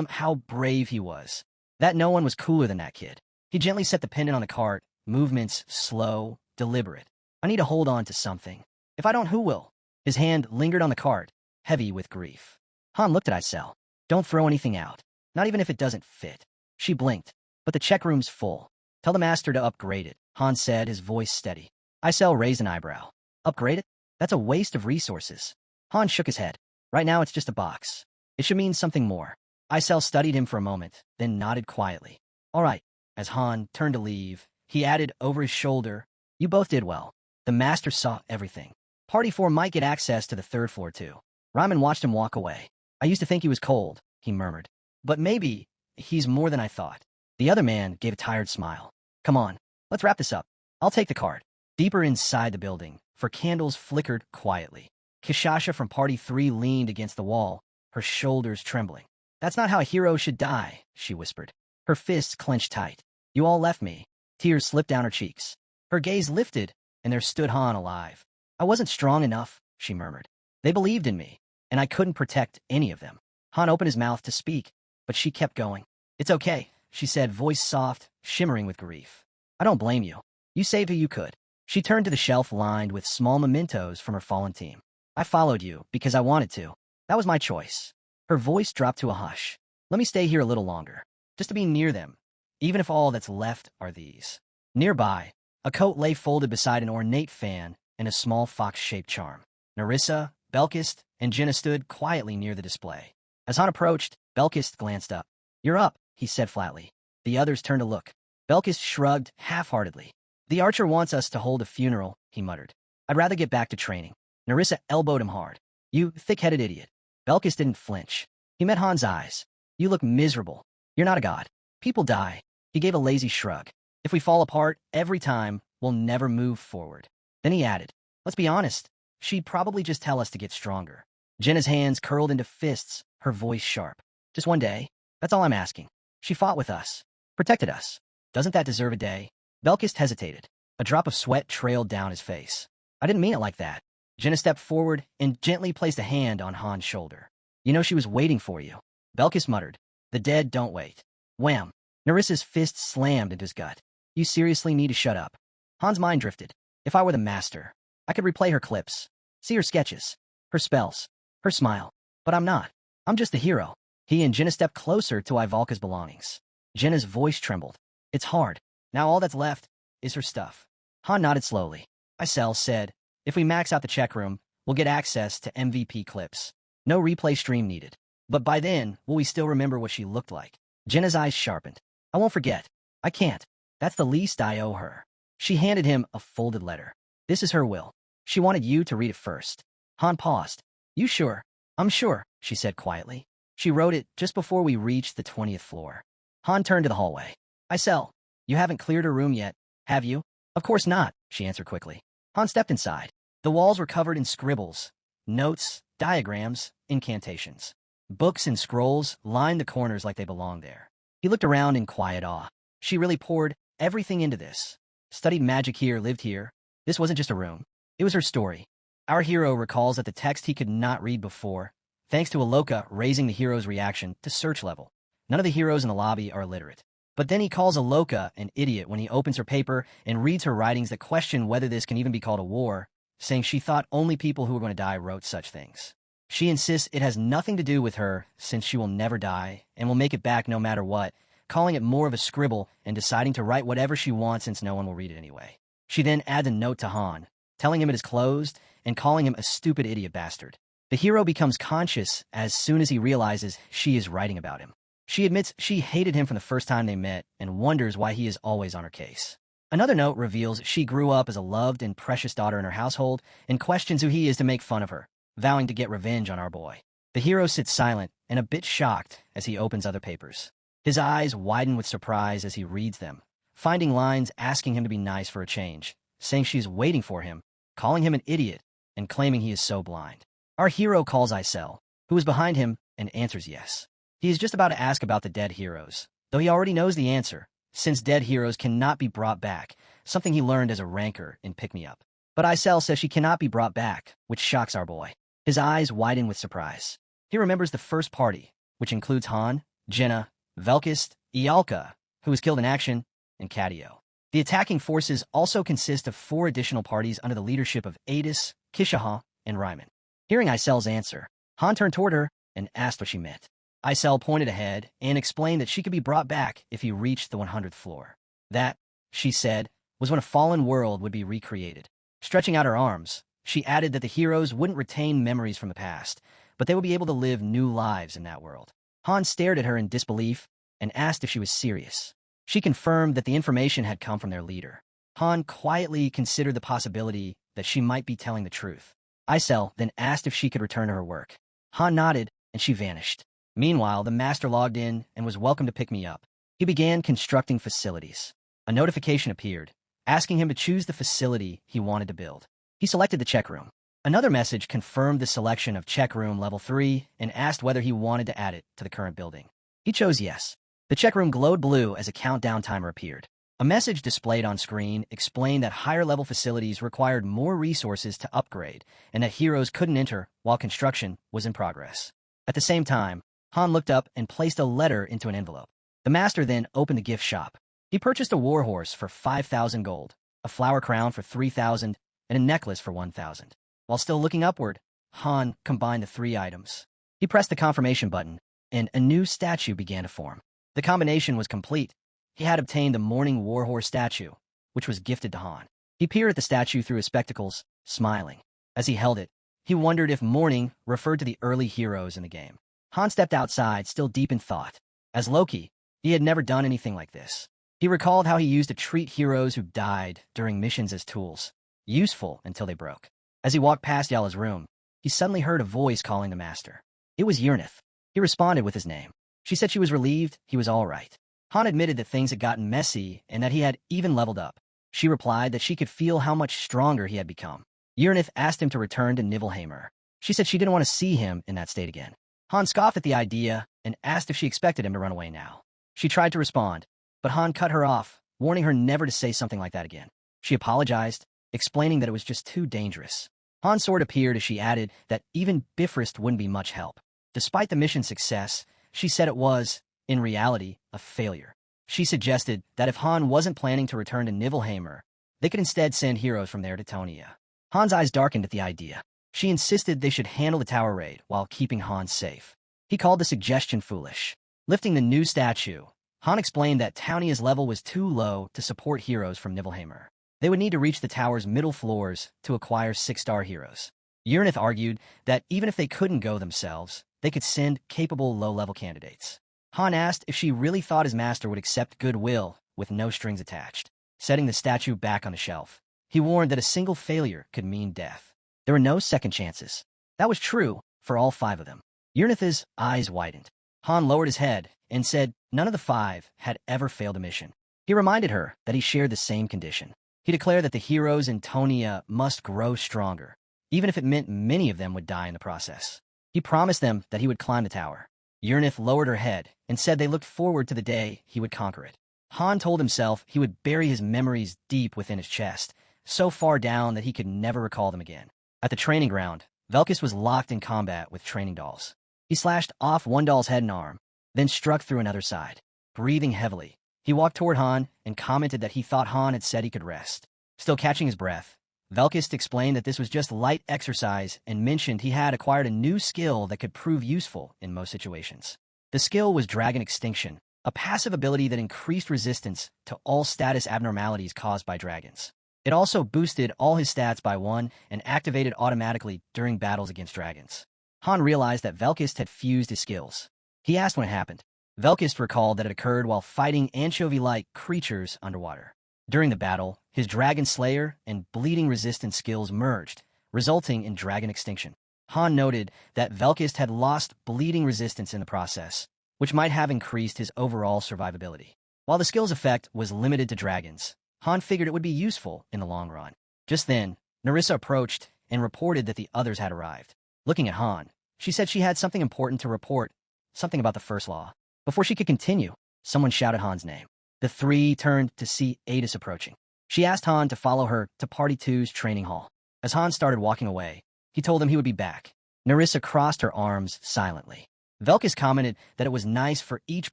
how brave he was. That no one was cooler than that kid. He gently set the pendant on the cart, movements slow, deliberate. I need to hold on to something. If I don't, who will? His hand lingered on the card, heavy with grief. Han looked at Isel. Don't throw anything out, not even if it doesn't fit. She blinked. But the check room's full. Tell the master to upgrade it, Han said, his voice steady. Isel raised an eyebrow. Upgrade it? That's a waste of resources. Han shook his head. Right now it's just a box. It should mean something more. Isel studied him for a moment, then nodded quietly. All right. As Han turned to leave, he added over his shoulder, you both did well. The master saw everything. Party 4 might get access to the 3rd floor too. Ryman watched him walk away. I used to think he was cold, he murmured. But maybe he's more than I thought. The other man gave a tired smile. Come on, let's wrap this up. I'll take the card. Deeper inside the building, for candles flickered quietly. Kishasha from Party 3 leaned against the wall, her shoulders trembling. That's not how a hero should die, she whispered. Her fists clenched tight. You all left me. Tears slipped down her cheeks. Her gaze lifted, and there stood Han alive. I wasn't strong enough, she murmured. They believed in me, and I couldn't protect any of them. Han opened his mouth to speak, but she kept going. It's okay, she said, voice soft, shimmering with grief. I don't blame you. You saved who you could. She turned to the shelf lined with small mementos from her fallen team. I followed you because I wanted to. That was my choice. Her voice dropped to a hush. Let me stay here a little longer, just to be near them, even if all that's left are these. Nearby, a coat lay folded beside an ornate fan and a small fox-shaped charm. Nerissa, Belkist, and Jenna stood quietly near the display. As Han approached, Belkist glanced up. You're up, he said flatly. The others turned to look. Belkist shrugged half-heartedly. The archer wants us to hold a funeral, he muttered. I'd rather get back to training. Nerissa elbowed him hard. You thick-headed idiot. Belkist didn't flinch. He met Han's eyes. You look miserable. You're not a god. People die. He gave a lazy shrug. If we fall apart every time, we'll never move forward. Then he added, let's be honest. She'd probably just tell us to get stronger. Jenna's hands curled into fists, her voice sharp. Just one day. That's all I'm asking. She fought with us. Protected us. Doesn't that deserve a day? Belkist hesitated. A drop of sweat trailed down his face. I didn't mean it like that. Jenna stepped forward and gently placed a hand on Han's shoulder. You know she was waiting for you. Belkist muttered. The dead don't wait. Wham! Nerissa's fist slammed into his gut. You seriously need to shut up. Han's mind drifted. If I were the master, I could replay her clips, see her sketches, her spells, her smile. But I'm not. I'm just the hero. He and Jenna stepped closer to Ivalka's belongings. Jenna's voice trembled. It's hard. Now all that's left is her stuff. Han nodded slowly. Isel said, if we max out the check room, we'll get access to MVP clips. No replay stream needed. But by then, will we still remember what she looked like? Jenna's eyes sharpened. I won't forget. I can't. That's the least I owe her. She handed him a folded letter. This is her will. She wanted you to read it first. Han paused. You sure? I'm sure, she said quietly. She wrote it just before we reached the 20th floor. Han turned to the hallway. Isel, you haven't cleared her room yet, have you? Of course not, she answered quickly. Han stepped inside. The walls were covered in scribbles, notes, diagrams, incantations. Books and scrolls lined the corners like they belonged there. He looked around in quiet awe. She really poured everything into this. Studied magic here, lived here. This wasn't just a room. It was her story. Our hero recalls that the text he could not read before, thanks to Aloka raising the hero's reaction to search level. None of the heroes in the lobby are illiterate. But then he calls Aloka an idiot when he opens her paper and reads her writings that question whether this can even be called a war, saying she thought only people who were going to die wrote such things. She insists it has nothing to do with her since she will never die and will make it back no matter what, calling it more of a scribble and deciding to write whatever she wants since no one will read it anyway. She then adds a note to Han, telling him it is closed and calling him a stupid idiot bastard. The hero becomes conscious as soon as he realizes she is writing about him. She admits she hated him from the first time they met and wonders why he is always on her case. Another note reveals she grew up as a loved and precious daughter in her household and questions who he is to make fun of her, vowing to get revenge on our boy. The hero sits silent and a bit shocked as he opens other papers. His eyes widen with surprise as he reads them, finding lines asking him to be nice for a change, saying she's waiting for him, calling him an idiot, and claiming he is so blind. Our hero calls Isel, who is behind him, and answers yes. He is just about to ask about the dead heroes, though he already knows the answer, since dead heroes cannot be brought back, something he learned as a ranker in Pick Me Up. But Isel says she cannot be brought back, which shocks our boy. His eyes widen with surprise. He remembers the first party, which includes Han, Jenna, Velkist, Ialka, who was killed in action, and Cadio. The attacking forces also consist of 4 additional parties under the leadership of Adis, Kishaha, and Ryman. Hearing Isel's answer, Han turned toward her and asked what she meant. Isel pointed ahead and explained that she could be brought back if he reached the 100th floor. That, she said, was when a fallen world would be recreated. Stretching out her arms, she added that the heroes wouldn't retain memories from the past, but they would be able to live new lives in that world. Han stared at her in disbelief and asked if she was serious. She confirmed that the information had come from their leader. Han quietly considered the possibility that she might be telling the truth. Isel then asked if she could return to her work. Han nodded, and she vanished. Meanwhile, the master logged in and was welcome to pick me up. He began constructing facilities. A notification appeared, asking him to choose the facility he wanted to build. He selected the check room. Another message confirmed the selection of check room level 3 and asked whether he wanted to add it to the current building. He chose yes. The check room glowed blue as a countdown timer appeared. A message displayed on screen explained that higher-level facilities required more resources to upgrade and that heroes couldn't enter while construction was in progress. At the same time, Han looked up and placed a letter into an envelope. The master then opened the gift shop. He purchased a warhorse for 5,000 gold, a flower crown for 3,000, and a necklace for 1,000. While still looking upward, Han combined the 3 items. He pressed the confirmation button, and a new statue began to form. The combination was complete. He had obtained the Morning Warhorse statue, which was gifted to Han. He peered at the statue through his spectacles, smiling. As he held it, he wondered if Morning referred to the early heroes in the game. Han stepped outside, still deep in thought. As Loki, he had never done anything like this. He recalled how he used to treat heroes who died during missions as tools, useful until they broke. As he walked past Yala's room, he suddenly heard a voice calling the master. It was Yrnith. He responded with his name. She said she was relieved he was all right. Han admitted that things had gotten messy and that he had even leveled up. She replied that she could feel how much stronger he had become. Yrnith asked him to return to Nibelheimer. She said she didn't want to see him in that state again. Han scoffed at the idea and asked if she expected him to run away now. She tried to respond, but Han cut her off, warning her never to say something like that again. She apologized, explaining that it was just too dangerous. Han's sword appeared as she added that even Bifrost wouldn't be much help. Despite the mission's success, she said it was, in reality, a failure. She suggested that if Han wasn't planning to return to Nibelheimer, they could instead send heroes from there to Tonia. Han's eyes darkened at the idea. She insisted they should handle the tower raid while keeping Han safe. He called the suggestion foolish. Lifting the new statue, Han explained that Tonia's level was too low to support heroes from Nibelheimer. They would need to reach the tower's middle floors to acquire 6-star heroes. Yrnith argued that even if they couldn't go themselves, they could send capable low-level candidates. Han asked if she really thought his master would accept goodwill with no strings attached. Setting the statue back on the shelf, he warned that a single failure could mean death. There were no second chances. That was true for all 5 of them. Yrnith's eyes widened. Han lowered his head and said none of the 5 had ever failed a mission. He reminded her that he shared the same condition. He declared that the heroes in Tonia must grow stronger, even if it meant many of them would die in the process. He promised them that he would climb the tower. Yrnith lowered her head and said they looked forward to the day he would conquer it. Han told himself he would bury his memories deep within his chest, so far down that he could never recall them again. At the training ground, Velkus was locked in combat with training dolls. He slashed off one doll's head and arm, then struck through another side. Breathing heavily, he walked toward Han and commented that he thought Han had said he could rest. Still catching his breath, Velkus explained that this was just light exercise and mentioned he had acquired a new skill that could prove useful in most situations. The skill was Dragon Extinction, a passive ability that increased resistance to all status abnormalities caused by dragons. It also boosted all his stats by 1 and activated automatically during battles against dragons. Han realized that Velkus had fused his skills. He asked when it happened. Velkus recalled that it occurred while fighting anchovy-like creatures underwater. During the battle, his Dragon Slayer and Bleeding Resistance skills merged, resulting in Dragon Extinction. Han noted that Velkus had lost Bleeding Resistance in the process, which might have increased his overall survivability. While the skill's effect was limited to dragons, Han figured it would be useful in the long run. Just then, Nerissa approached and reported that the others had arrived. Looking at Han, she said she had something important to report, something about the First Law. Before she could continue, someone shouted Han's name. The 3 turned to see Adis approaching. She asked Han to follow her to Party 2's training hall. As Han started walking away, he told them he would be back. Nerissa crossed her arms silently. Velkus commented that it was nice for each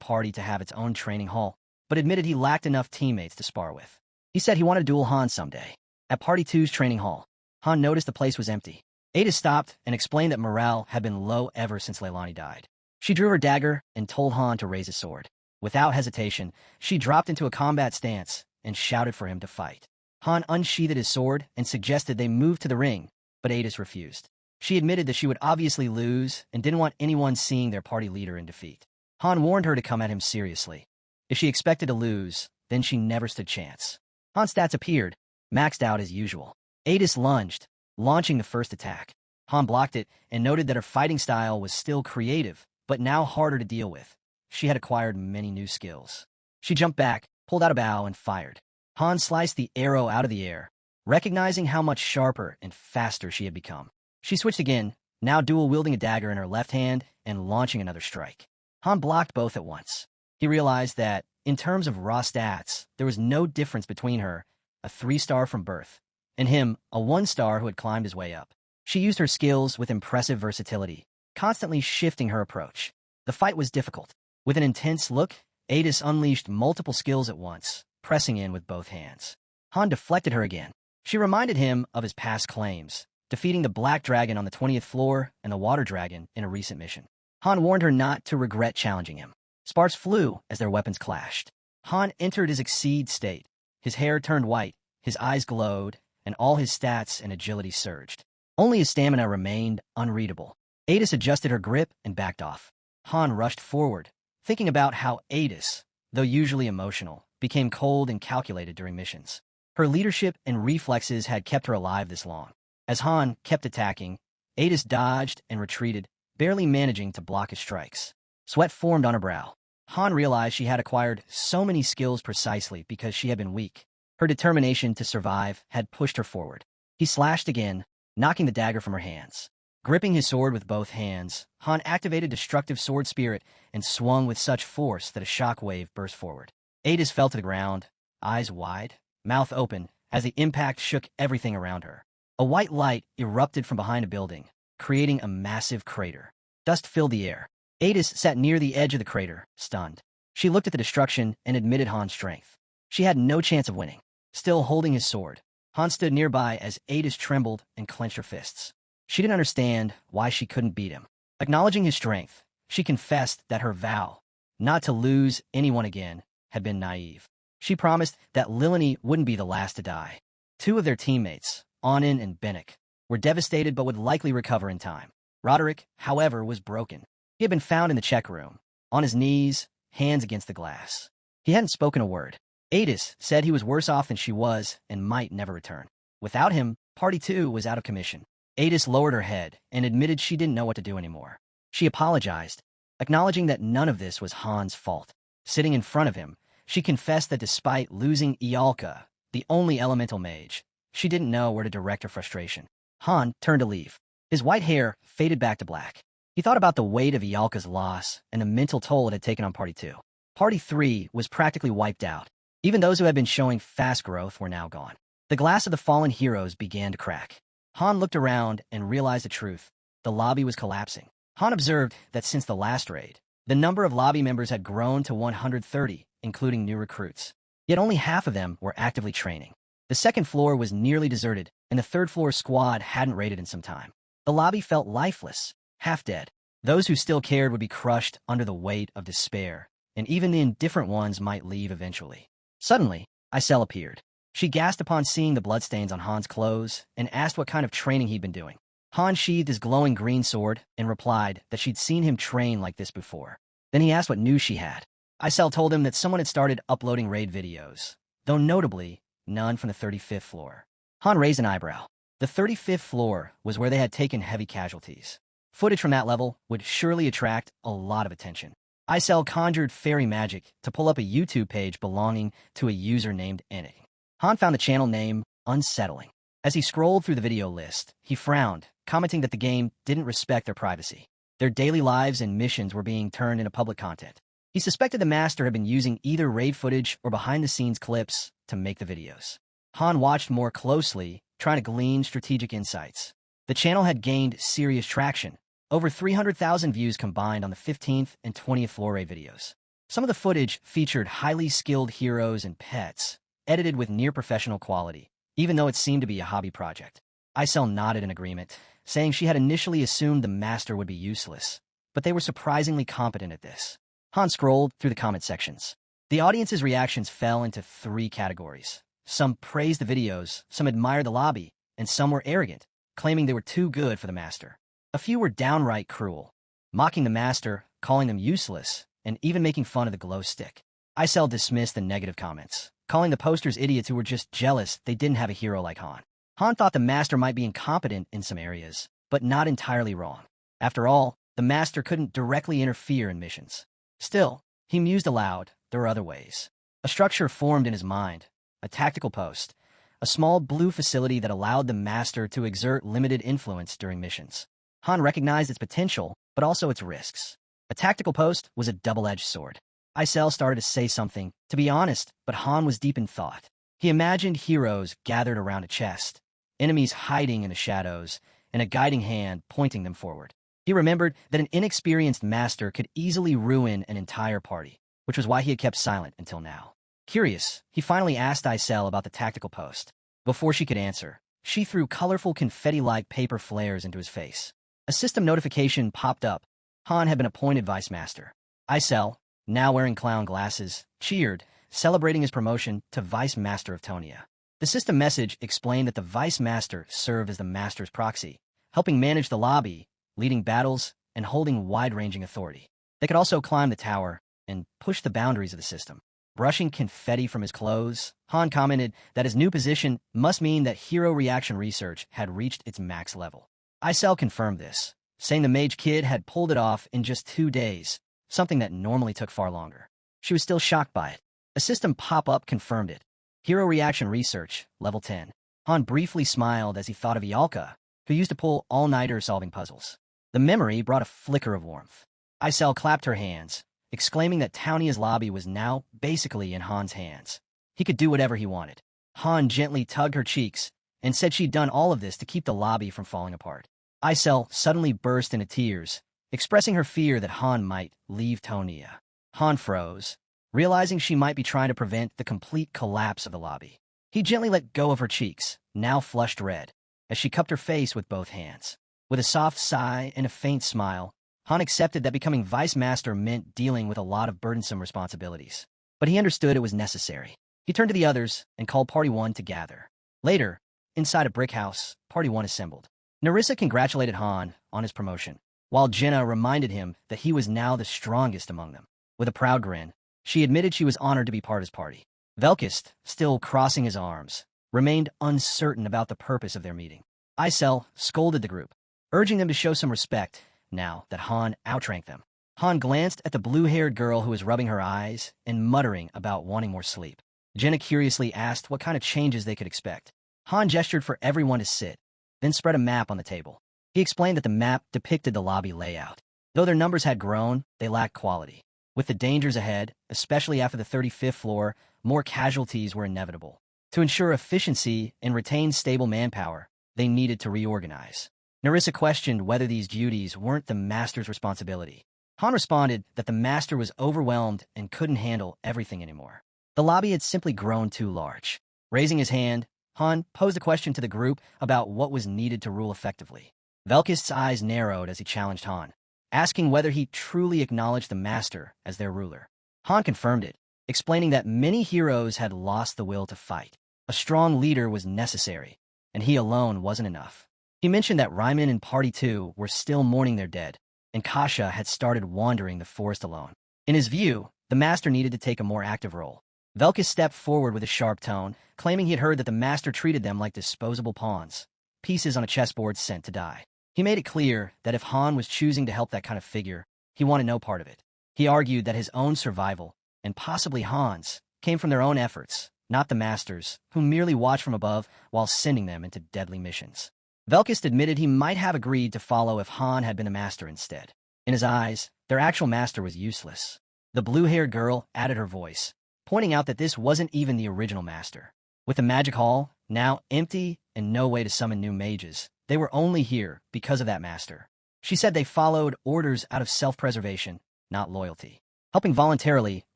party to have its own training hall, but admitted he lacked enough teammates to spar with. He said he wanted to duel Han someday. At Party 2's training hall, Han noticed the place was empty. Ada stopped and explained that morale had been low ever since Leilani died. She drew her dagger and told Han to raise his sword. Without hesitation, she dropped into a combat stance and shouted for him to fight. Han unsheathed his sword and suggested they move to the ring, but Adis refused. She admitted that she would obviously lose and didn't want anyone seeing their party leader in defeat. Han warned her to come at him seriously. If she expected to lose, then she never stood chance. Han's stats appeared, maxed out as usual. Adis lunged, launching the first attack. Han blocked it and noted that her fighting style was still creative, but now harder to deal with. She had acquired many new skills. She jumped back, pulled out a bow, and fired. Han sliced the arrow out of the air, recognizing how much sharper and faster she had become. She switched again, now dual-wielding a dagger in her left hand and launching another strike. Han blocked both at once. He realized that, in terms of raw stats, there was no difference between her, a 3-star from birth, and him, a 1-star who had climbed his way up. She used her skills with impressive versatility, constantly shifting her approach. The fight was difficult. With an intense look, Adis unleashed multiple skills at once, pressing in with both hands. Han deflected her again. She reminded him of his past claims, defeating the Black Dragon on the 20th floor and the Water Dragon in a recent mission. Han warned her not to regret challenging him. Sparks flew as their weapons clashed. Han entered his exceed state. His hair turned white, his eyes glowed, and all his stats and agility surged. Only his stamina remained unreadable. Adis adjusted her grip and backed off. Han rushed forward, thinking about how Adis, though usually emotional, became cold and calculated during missions. Her leadership and reflexes had kept her alive this long. As Han kept attacking, Adis dodged and retreated, barely managing to block his strikes. Sweat formed on her brow. Han realized she had acquired so many skills precisely because she had been weak. Her determination to survive had pushed her forward. He slashed again, knocking the dagger from her hands. Gripping his sword with both hands, Han activated Destructive Sword Spirit and swung with such force that a shock wave burst forward. Adis fell to the ground, eyes wide, mouth open, as the impact shook everything around her. A white light erupted from behind a building, creating a massive crater. Dust filled the air. Adis sat near the edge of the crater, stunned. She looked at the destruction and admitted Han's strength. She had no chance of winning. Still holding his sword, Han stood nearby as Adis trembled and clenched her fists. She didn't understand why she couldn't beat him. Acknowledging his strength, she confessed that her vow, not to lose anyone again, had been naive. She promised that Lilani wouldn't be the last to die. 2 of their teammates, Anin and Bennick, were devastated but would likely recover in time. Roderick, however, was broken. He had been found in the check room, on his knees, hands against the glass. He hadn't spoken a word. Adis said he was worse off than she was and might never return. Without him, Party 2 was out of commission. Adis lowered her head and admitted she didn't know what to do anymore. She apologized, acknowledging that none of this was Han's fault. Sitting in front of him, she confessed that despite losing Ialka, the only elemental mage, she didn't know where to direct her frustration. Han turned to leave. His white hair faded back to black. He thought about the weight of Ialka's loss and the mental toll it had taken on Party 2. Party 3 was practically wiped out. Even those who had been showing fast growth were now gone. The glass of the fallen heroes began to crack. Han looked around and realized the truth. The lobby was collapsing. Han observed that since the last raid, the number of lobby members had grown to 130, including new recruits. Yet only half of them were actively training. The second floor was nearly deserted, and the third floor squad hadn't raided in some time. The lobby felt lifeless, half dead. Those who still cared would be crushed under the weight of despair, and even the indifferent ones might leave eventually. Suddenly, Isel appeared. She gasped upon seeing the bloodstains on Han's clothes and asked what kind of training he'd been doing. Han sheathed his glowing green sword and replied that she'd seen him train like this before. Then he asked what news she had. Isel told him that someone had started uploading raid videos, though notably, none from the 35th floor. Han raised an eyebrow. The 35th floor was where they had taken heavy casualties. Footage from that level would surely attract a lot of attention. Isel conjured fairy magic to pull up a YouTube page belonging to a user named Enig. Han found the channel name unsettling. As he scrolled through the video list, he frowned, commenting that the game didn't respect their privacy. Their daily lives and missions were being turned into public content. He suspected the master had been using either raid footage or behind-the-scenes clips to make the videos. Han watched more closely, trying to glean strategic insights. The channel had gained serious traction. Over 300,000 views combined on the 15th and 20th floor raid videos. Some of the footage featured highly skilled heroes and pets, edited with near-professional quality, even though it seemed to be a hobby project. Isel nodded in agreement, saying she had initially assumed the master would be useless, but they were surprisingly competent at this. Han scrolled through the comment sections. The audience's reactions fell into three categories. Some praised the videos, some admired the lobby, and some were arrogant, claiming they were too good for the master. A few were downright cruel, mocking the master, calling them useless, and even making fun of the glow stick. Isel dismissed the negative comments, calling the posters idiots who were just jealous they didn't have a hero like Han. Han thought the master might be incompetent in some areas, but not entirely wrong. After all, the master couldn't directly interfere in missions. Still, he mused aloud, there were other ways. A structure formed in his mind, a tactical post, a small blue facility that allowed the master to exert limited influence during missions. Han recognized its potential, but also its risks. A tactical post was a double-edged sword. Isel started to say something, to be honest, but Han was deep in thought. He imagined heroes gathered around a chest, enemies hiding in the shadows, and a guiding hand pointing them forward. He remembered that an inexperienced master could easily ruin an entire party, which was why he had kept silent until now. Curious, he finally asked Isel about the tactical post. Before she could answer, she threw colorful confetti-like paper flares into his face. A system notification popped up. Han had been appointed vice master. Isel, now wearing clown glasses, cheered, celebrating his promotion to vice master of Tonia. The system message explained that the vice master served as the master's proxy, helping manage the lobby, leading battles, and holding wide-ranging authority. They could also climb the tower and push the boundaries of the system. Brushing confetti from his clothes, Han commented that his new position must mean that hero reaction research had reached its max level. Isel confirmed this, saying the mage kid had pulled it off in just 2 days, something that normally took far longer. She was still shocked by it. A system pop-up confirmed it. Hero reaction research, level 10. Han briefly smiled as he thought of Yalka, who used to pull all-nighter solving puzzles. The memory brought a flicker of warmth. Isel clapped her hands, exclaiming that Townia's lobby was now basically in Han's hands. He could do whatever he wanted. Han gently tugged her cheeks and said she'd done all of this to keep the lobby from falling apart. Isel suddenly burst into tears, expressing her fear that Han might leave Tonia. Han froze, realizing she might be trying to prevent the complete collapse of the lobby. He gently let go of her cheeks, now flushed red, as she cupped her face with both hands. With a soft sigh and a faint smile, Han accepted that becoming vice master meant dealing with a lot of burdensome responsibilities. But he understood it was necessary. He turned to the others and called Party 1 to gather. Later, inside a brick house, Party 1 assembled. Narissa congratulated Han on his promotion, while Jenna reminded him that he was now the strongest among them. With a proud grin, she admitted she was honored to be part of his party. Velkist, still crossing his arms, remained uncertain about the purpose of their meeting. Isel scolded the group, urging them to show some respect now that Han outranked them. Han glanced at the blue-haired girl who was rubbing her eyes and muttering about wanting more sleep. Jenna curiously asked what kind of changes they could expect. Han gestured for everyone to sit, then spread a map on the table. He explained that the map depicted the lobby layout. Though their numbers had grown, they lacked quality. With the dangers ahead, especially after the 35th floor, more casualties were inevitable. To ensure efficiency and retain stable manpower, they needed to reorganize. Narissa questioned whether these duties weren't the master's responsibility. Han responded that the master was overwhelmed and couldn't handle everything anymore. The lobby had simply grown too large. Raising his hand, Han posed a question to the group about what was needed to rule effectively. Velkist's eyes narrowed as he challenged Han, asking whether he truly acknowledged the master as their ruler. Han confirmed it, explaining that many heroes had lost the will to fight. A strong leader was necessary, and he alone wasn't enough. He mentioned that Ryman and Party 2 were still mourning their dead, and Kasha had started wandering the forest alone. In his view, the master needed to take a more active role. Velkist stepped forward with a sharp tone, claiming he had heard that the master treated them like disposable pawns, pieces on a chessboard sent to die. He made it clear that if Han was choosing to help that kind of figure, he wanted no part of it. He argued that his own survival, and possibly Han's, came from their own efforts, not the master's, who merely watched from above while sending them into deadly missions. Velkist admitted he might have agreed to follow if Han had been the master instead. In his eyes, their actual master was useless. The blue-haired girl added her voice, pointing out that this wasn't even the original master. With the magic hall now empty and no way to summon new mages, they were only here because of that master. She said they followed orders out of self-preservation, not loyalty. Helping voluntarily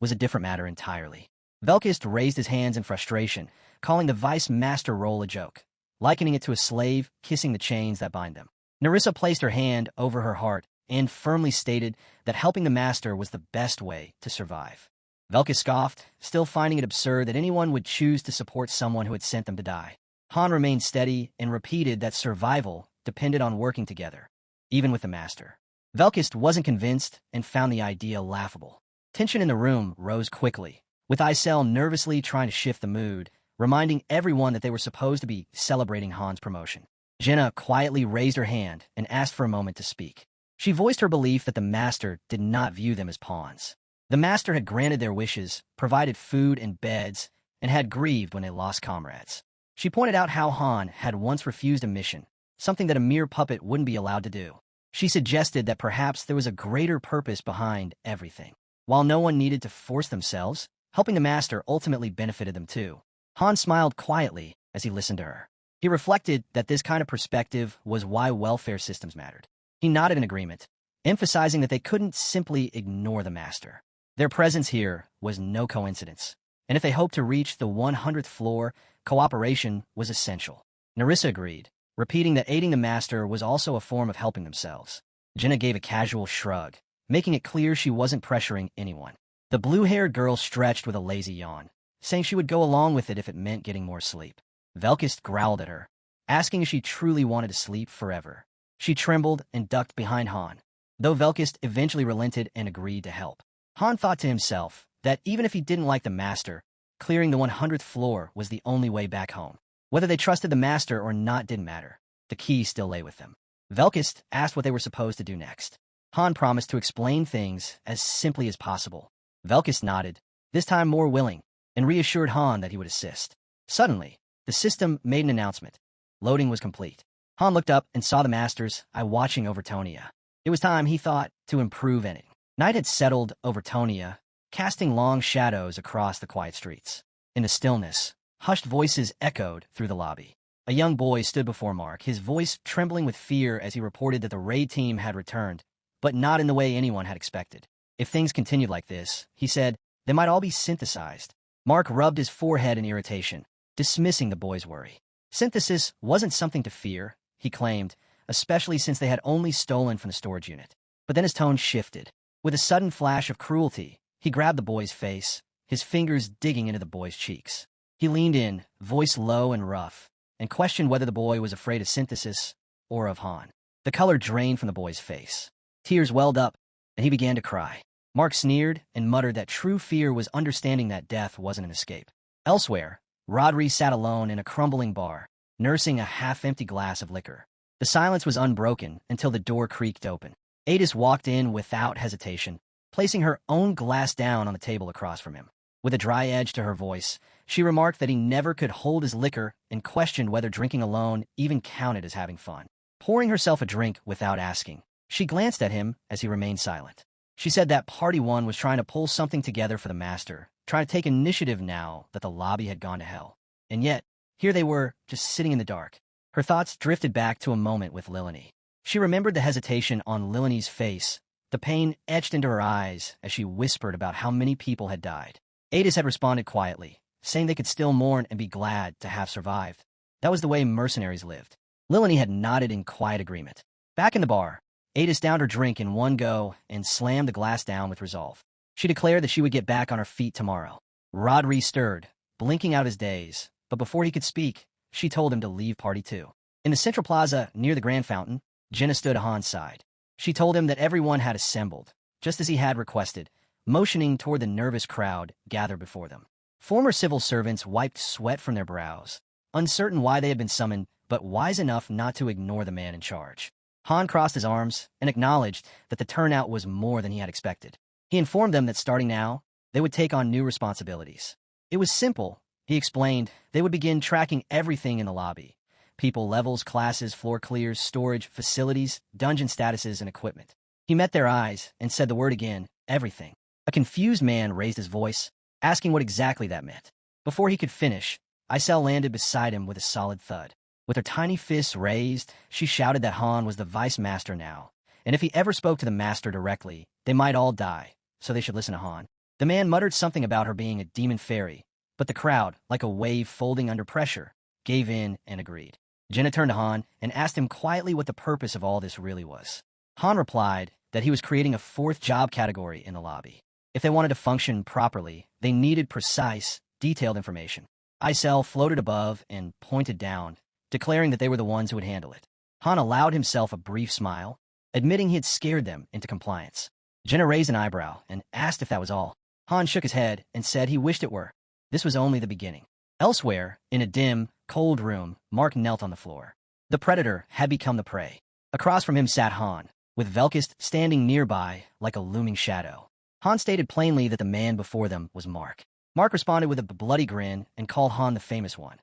was a different matter entirely. Velkist raised his hands in frustration, calling the vice master role a joke, likening it to a slave kissing the chains that bind them. Nerissa placed her hand over her heart and firmly stated that helping the master was the best way to survive. Velka scoffed, still finding it absurd that anyone would choose to support someone who had sent them to die. Han remained steady and repeated that survival depended on working together, even with the master. Velkist wasn't convinced and found the idea laughable. Tension in the room rose quickly, with Isel nervously trying to shift the mood, reminding everyone that they were supposed to be celebrating Han's promotion. Jenna quietly raised her hand and asked for a moment to speak. She voiced her belief that the master did not view them as pawns. The master had granted their wishes, provided food and beds, and had grieved when they lost comrades. She pointed out how Han had once refused a mission, something that a mere puppet wouldn't be allowed to do. She suggested that perhaps there was a greater purpose behind everything. While no one needed to force themselves, helping the master ultimately benefited them too. Han smiled quietly as he listened to her. He reflected that this kind of perspective was why welfare systems mattered. He nodded in agreement, emphasizing that they couldn't simply ignore the master. Their presence here was no coincidence, and if they hoped to reach the 100th floor, cooperation was essential. Nerissa agreed, repeating that aiding the master was also a form of helping themselves. Jenna gave a casual shrug, making it clear she wasn't pressuring anyone. The blue-haired girl stretched with a lazy yawn, saying she would go along with it if it meant getting more sleep. Velkist growled at her, asking if she truly wanted to sleep forever. She trembled and ducked behind Han, though Velkist eventually relented and agreed to help. Han thought to himself that even if he didn't like the master, clearing the 100th floor was the only way back home. Whether they trusted the master or not didn't matter. The key still lay with them. Velkist asked what they were supposed to do next. Han promised to explain things as simply as possible. Velkist nodded, this time more willing, and reassured Han that he would assist. Suddenly, the system made an announcement. Loading was complete. Han looked up and saw the master's eye watching over Tonia. It was time, he thought, to improve in it. Night had settled over Tonia, casting long shadows across the quiet streets. In the stillness, hushed voices echoed through the lobby. A young boy stood before Mark, his voice trembling with fear as he reported that the raid team had returned, but not in the way anyone had expected. If things continued like this, he said, they might all be synthesized. Mark rubbed his forehead in irritation, dismissing the boy's worry. Synthesis wasn't something to fear, he claimed, especially since they had only stolen from the storage unit. But then his tone shifted. With a sudden flash of cruelty, he grabbed the boy's face, his fingers digging into the boy's cheeks. He leaned in, voice low and rough, and questioned whether the boy was afraid of synthesis or of Han. The color drained from the boy's face. Tears welled up, and he began to cry. Mark sneered and muttered that true fear was understanding that death wasn't an escape. Elsewhere, Rodri sat alone in a crumbling bar, nursing a half-empty glass of liquor. The silence was unbroken until the door creaked open. Adis walked in without hesitation, placing her own glass down on the table across from him. With a dry edge to her voice, she remarked that he never could hold his liquor and questioned whether drinking alone even counted as having fun. Pouring herself a drink without asking, she glanced at him as he remained silent. She said that Party 1 was trying to pull something together for the master, trying to take initiative now that the lobby had gone to hell. And yet, here they were, just sitting in the dark. Her thoughts drifted back to a moment with Lilini. She remembered the hesitation on Lilini's face, the pain etched into her eyes as she whispered about how many people had died. Adis had responded quietly, saying they could still mourn and be glad to have survived. That was the way mercenaries lived. Lilini had nodded in quiet agreement. Back in the bar, Adis downed her drink in one go and slammed the glass down with resolve. She declared that she would get back on her feet tomorrow. Rodri stirred, blinking out his daze, but before he could speak, she told him to leave Party 2. In the central plaza near the Grand Fountain, Jenna stood at Han's side. She told him that everyone had assembled, just as he had requested, motioning toward the nervous crowd gathered before them. Former civil servants wiped sweat from their brows, uncertain why they had been summoned, but wise enough not to ignore the man in charge. Han crossed his arms and acknowledged that the turnout was more than he had expected. He informed them that starting now, they would take on new responsibilities. It was simple, he explained. They would begin tracking everything in the lobby. People, levels, classes, floor clears, storage, facilities, dungeon statuses, and equipment. He met their eyes and said the word again, everything. A confused man raised his voice, asking what exactly that meant. Before he could finish, Isel landed beside him with a solid thud. With her tiny fists raised, she shouted that Han was the vice master now, and if he ever spoke to the master directly, they might all die, so they should listen to Han. The man muttered something about her being a demon fairy, but the crowd, like a wave folding under pressure, gave in and agreed. Jenna turned to Han and asked him quietly what the purpose of all this really was. Han replied that he was creating a fourth job category in the lobby. If they wanted to function properly, they needed precise, detailed information. Isel floated above and pointed down, declaring that they were the ones who would handle it. Han allowed himself a brief smile, admitting he had scared them into compliance. Jenna raised an eyebrow and asked if that was all. Han shook his head and said he wished it were. This was only the beginning. Elsewhere, in a dim, cold room, Mark knelt on the floor. The predator had become the prey. Across from him sat Han, with Velkist standing nearby like a looming shadow. Han stated plainly that the man before them was Mark. Mark responded with a bloody grin and called Han the famous one,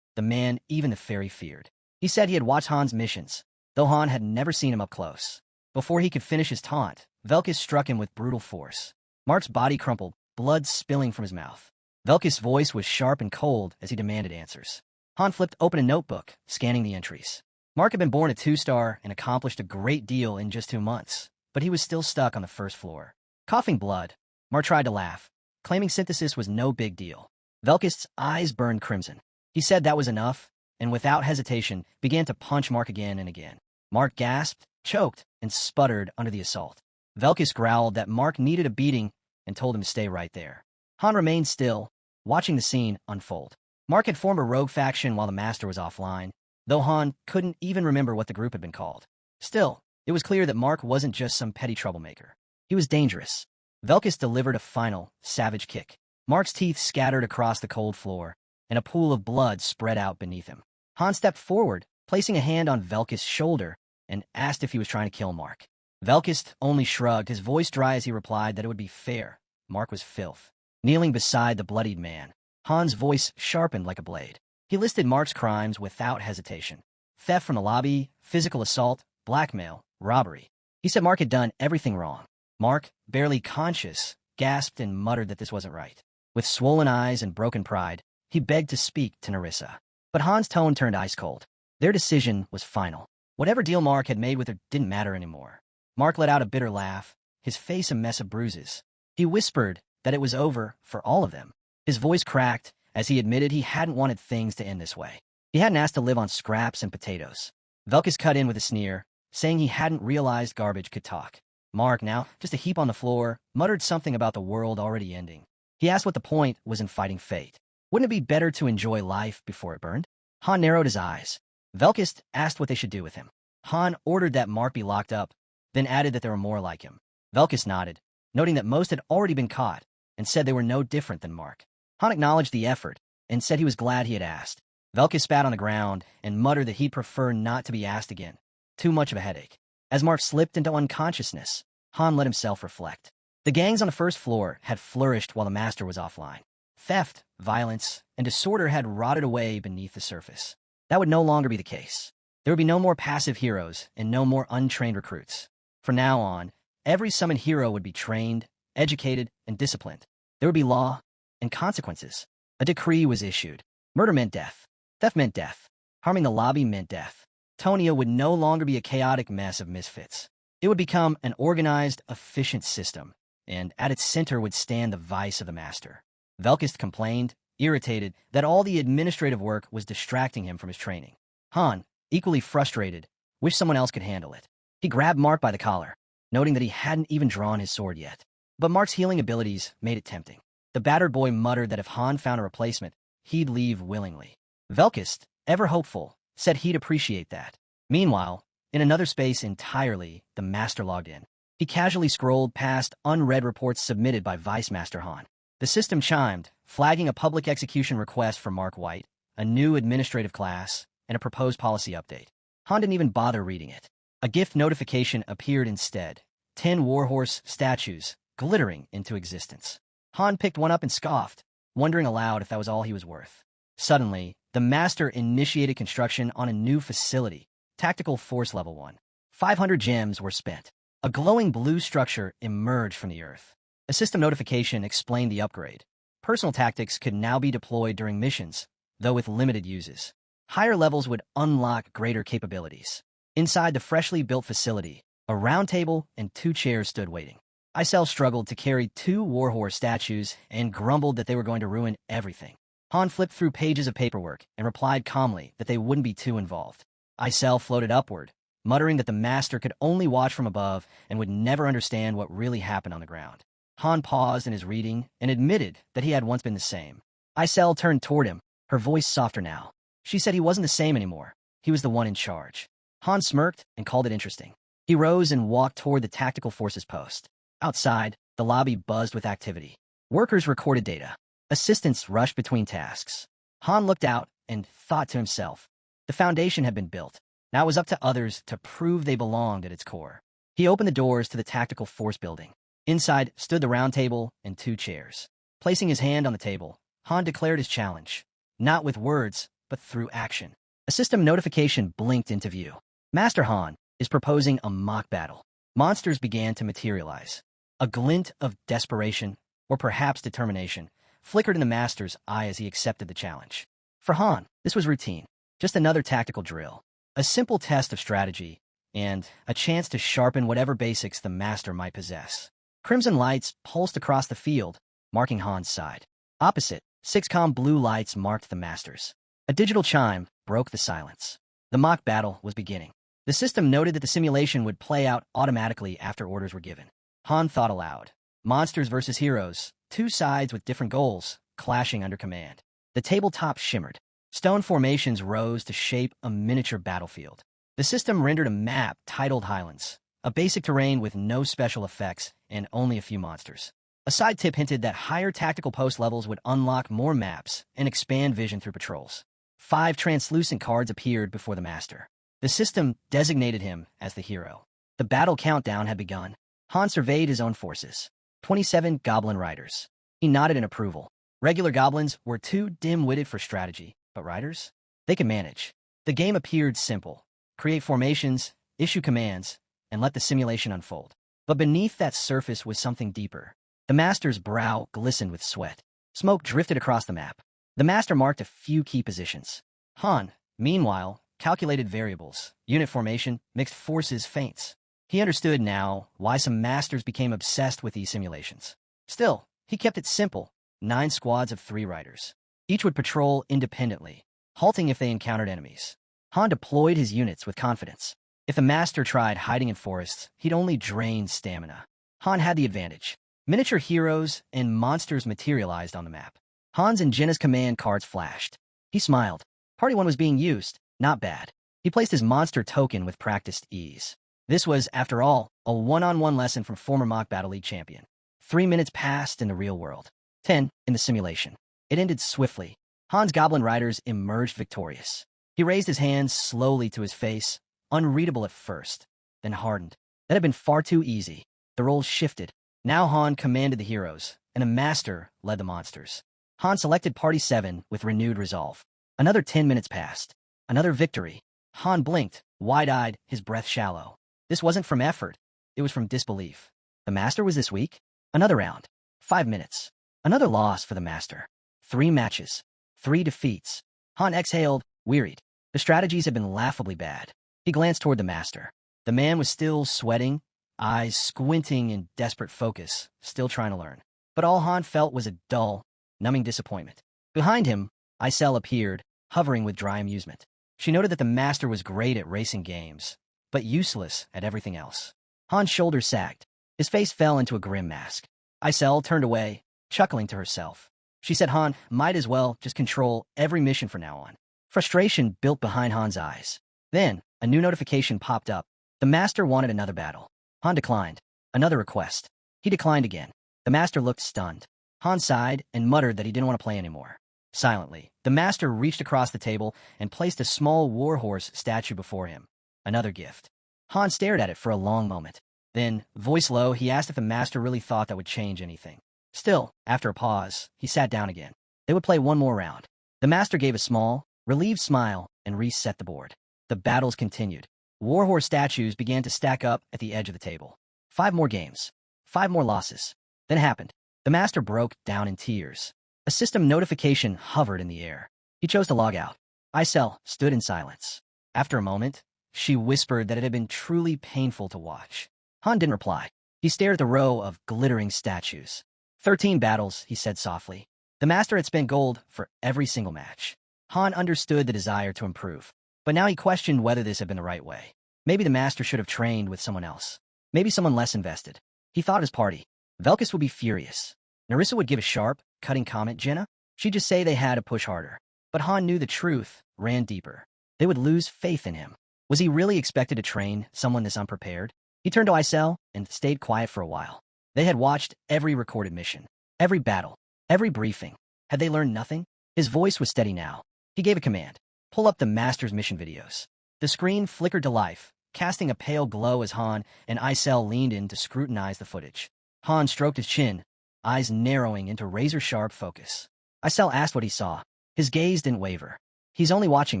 the man even the fairy feared. He said he had watched Han's missions, though Han had never seen him up close. Before he could finish his taunt, Velkist struck him with brutal force. Mark's body crumpled, blood spilling from his mouth. Velkist's voice was sharp and cold as he demanded answers. Han flipped open a notebook, scanning the entries. Mark had been born a 2-star and accomplished a great deal in just 2 months, but he was still stuck on the first floor. Coughing blood, Mark tried to laugh, claiming synthesis was no big deal. Velkist's eyes burned crimson. He said that was enough, and without hesitation began to punch Mark again and again. Mark gasped, choked, and sputtered under the assault. Velkist growled that Mark needed a beating and told him to stay right there. Han remained still, watching the scene unfold. Mark had formed a rogue faction while the Master was offline, though Han couldn't even remember what the group had been called. Still, it was clear that Mark wasn't just some petty troublemaker. He was dangerous. Velkist delivered a final, savage kick. Mark's teeth scattered across the cold floor, and a pool of blood spread out beneath him. Han stepped forward, placing a hand on Velkist's shoulder, and asked if he was trying to kill Mark. Velkist only shrugged, his voice dry as he replied that it would be fair. Mark was filth. Kneeling beside the bloodied man, Han's voice sharpened like a blade. He listed Mark's crimes without hesitation. Theft from the lobby, physical assault, blackmail, robbery. He said Mark had done everything wrong. Mark, barely conscious, gasped and muttered that this wasn't right. With swollen eyes and broken pride, he begged to speak to Nerissa. But Han's tone turned ice cold. Their decision was final. Whatever deal Mark had made with her didn't matter anymore. Mark let out a bitter laugh, his face a mess of bruises. He whispered that it was over for all of them. His voice cracked as he admitted he hadn't wanted things to end this way. He hadn't asked to live on scraps and potatoes. Velkist cut in with a sneer, saying he hadn't realized garbage could talk. Mark, now just a heap on the floor, muttered something about the world already ending. He asked what the point was in fighting fate. Wouldn't it be better to enjoy life before it burned? Han narrowed his eyes. Velkist asked what they should do with him. Han ordered that Mark be locked up, then added that there were more like him. Velkist nodded, noting that most had already been caught, and said they were no different than Mark. Han acknowledged the effort and said he was glad he had asked. Velkist spat on the ground and muttered that he'd prefer not to be asked again. Too much of a headache. As Mark slipped into unconsciousness, Han let himself reflect. The gangs on the first floor had flourished while the Master was offline. Theft, violence, and disorder had rotted away beneath the surface. That would no longer be the case. There would be no more passive heroes and no more untrained recruits. From now on, every summoned hero would be trained, educated, and disciplined. There would be law and consequences. A decree was issued. Murder meant death. Theft meant death. Harming the lobby meant death. Tonia would no longer be a chaotic mess of misfits. It would become an organized, efficient system, and at its center would stand the vice of the Master. Velkist complained, irritated, that all the administrative work was distracting him from his training. Han, equally frustrated, wished someone else could handle it. He grabbed Mark by the collar, noting that he hadn't even drawn his sword yet. But Mark's healing abilities made it tempting. The battered boy muttered that if Han found a replacement, he'd leave willingly. Velkist, ever hopeful, said he'd appreciate that. Meanwhile, in another space entirely, the Master logged in. He casually scrolled past unread reports submitted by Vice Master Han. The system chimed, flagging a public execution request for Mark White, a new administrative class, and a proposed policy update. Han didn't even bother reading it. A gift notification appeared instead. 10 warhorse statues, glittering into existence. Han picked one up and scoffed, wondering aloud if that was all he was worth. Suddenly, the Master initiated construction on a new facility, Tactical Force Level 1. 500 gems were spent. A glowing blue structure emerged from the earth. A system notification explained the upgrade. Personal tactics could now be deployed during missions, though with limited uses. Higher levels would unlock greater capabilities. Inside the freshly built facility, a round table and 2 chairs stood waiting. Isel struggled to carry 2 warhorse statues and grumbled that they were going to ruin everything. Han flipped through pages of paperwork and replied calmly that they wouldn't be too involved. Isel floated upward, muttering that the master could only watch from above and would never understand what really happened on the ground. Han paused in his reading and admitted that he had once been the same. Isel turned toward him, her voice softer now. She said he wasn't the same anymore. He was the one in charge. Han smirked and called it interesting. He rose and walked toward the tactical forces post. Outside, the lobby buzzed with activity. Workers recorded data. Assistants rushed between tasks. Han looked out and thought to himself, the foundation had been built. Now it was up to others to prove they belonged at its core. He opened the doors to the tactical force building. Inside stood the round table and 2 chairs. Placing his hand on the table, Han declared his challenge, not with words, but through action. A system notification blinked into view. Master Han is proposing a mock battle. Monsters began to materialize. A glint of desperation, or perhaps determination, flickered in the master's eye as he accepted the challenge. For Han, this was routine, just another tactical drill, a simple test of strategy, and a chance to sharpen whatever basics the master might possess. Crimson lights pulsed across the field, marking Han's side. Opposite, 6-com blue lights marked the master's. A digital chime broke the silence. The mock battle was beginning. The system noted that the simulation would play out automatically after orders were given. Han thought aloud. Monsters versus heroes, 2 sides with different goals, clashing under command. The tabletop shimmered. Stone formations rose to shape a miniature battlefield. The system rendered a map titled Highlands, a basic terrain with no special effects and only a few monsters. A side tip hinted that higher tactical post levels would unlock more maps and expand vision through patrols. 5 translucent cards appeared before the master. The system designated him as the hero. The battle countdown had begun. Han surveyed his own forces. 27 goblin riders. He nodded in approval. Regular goblins were too dim-witted for strategy, but riders? They could manage. The game appeared simple. Create formations, issue commands, and let the simulation unfold. But beneath that surface was something deeper. The master's brow glistened with sweat. Smoke drifted across the map. The master marked a few key positions. Han, meanwhile, calculated variables, unit formation, mixed forces, feints. He understood now why some masters became obsessed with these simulations. Still, he kept it simple. 9 squads of 3 riders. Each would patrol independently, halting if they encountered enemies. Han deployed his units with confidence. If the master tried hiding in forests, he'd only drain stamina. Han had the advantage. Miniature heroes and monsters materialized on the map. Han's and Jenna's command cards flashed. He smiled. Party 1 was being used. Not bad. He placed his monster token with practiced ease. This was, after all, a one-on-one lesson from former Mock Battle League champion. 3 minutes passed in the real world. 10 in the simulation. It ended swiftly. Han's goblin riders emerged victorious. He raised his hands slowly to his face, unreadable at first, then hardened. That had been far too easy. The roles shifted. Now Han commanded the heroes, and the master led the monsters. Han selected Party 7 with renewed resolve. Another 10 minutes passed. Another victory. Han blinked, wide-eyed, his breath shallow. This wasn't from effort. It was from disbelief. The master was this weak? Another round. 5 minutes. Another loss for the master. 3 matches. 3 defeats. Han exhaled, wearied. The strategies had been laughably bad. He glanced toward the master. The man was still sweating, eyes squinting in desperate focus, still trying to learn. But all Han felt was a dull, numbing disappointment. Behind him, Isel appeared, hovering with dry amusement. She noted that the master was great at racing games, but useless at everything else. Han's shoulders sagged. His face fell into a grim mask. Isel turned away, chuckling to herself. She said Han might as well just control every mission from now on. Frustration built behind Han's eyes. Then, a new notification popped up. The master wanted another battle. Han declined. Another request. He declined again. The master looked stunned. Han sighed and muttered that he didn't want to play anymore. Silently, the master reached across the table and placed a small warhorse statue before him. Another gift. Han stared at it for a long moment. Then, voice low, he asked if the master really thought that would change anything. Still, after a pause, he sat down again. They would play one more round. The master gave a small, relieved smile and reset the board. The battles continued. Warhorse statues began to stack up at the edge of the table. 5 more games. 5 more losses. Then it happened. The master broke down in tears. A system notification hovered in the air. He chose to log out. Isel stood in silence. After a moment, she whispered that it had been truly painful to watch. Han didn't reply. He stared at the row of glittering statues. 13 battles, he said softly. The master had spent gold for every single match. Han understood the desire to improve, but now he questioned whether this had been the right way. Maybe the master should have trained with someone else. Maybe someone less invested. He thought of his party. Velkus would be furious. Narissa would give a sharp, cutting comment. Jenna? She'd just say they had to push harder. But Han knew the truth ran deeper. They would lose faith in him. Was he really expected to train someone this unprepared? He turned to Isel and stayed quiet for a while. They had watched every recorded mission, every battle, every briefing. Had they learned nothing? His voice was steady now. He gave a command. Pull up the master's mission videos. The screen flickered to life, casting a pale glow as Han and Isel leaned in to scrutinize the footage. Han stroked his chin, eyes narrowing into razor-sharp focus. Isel asked what he saw. His gaze didn't waver. He's only watching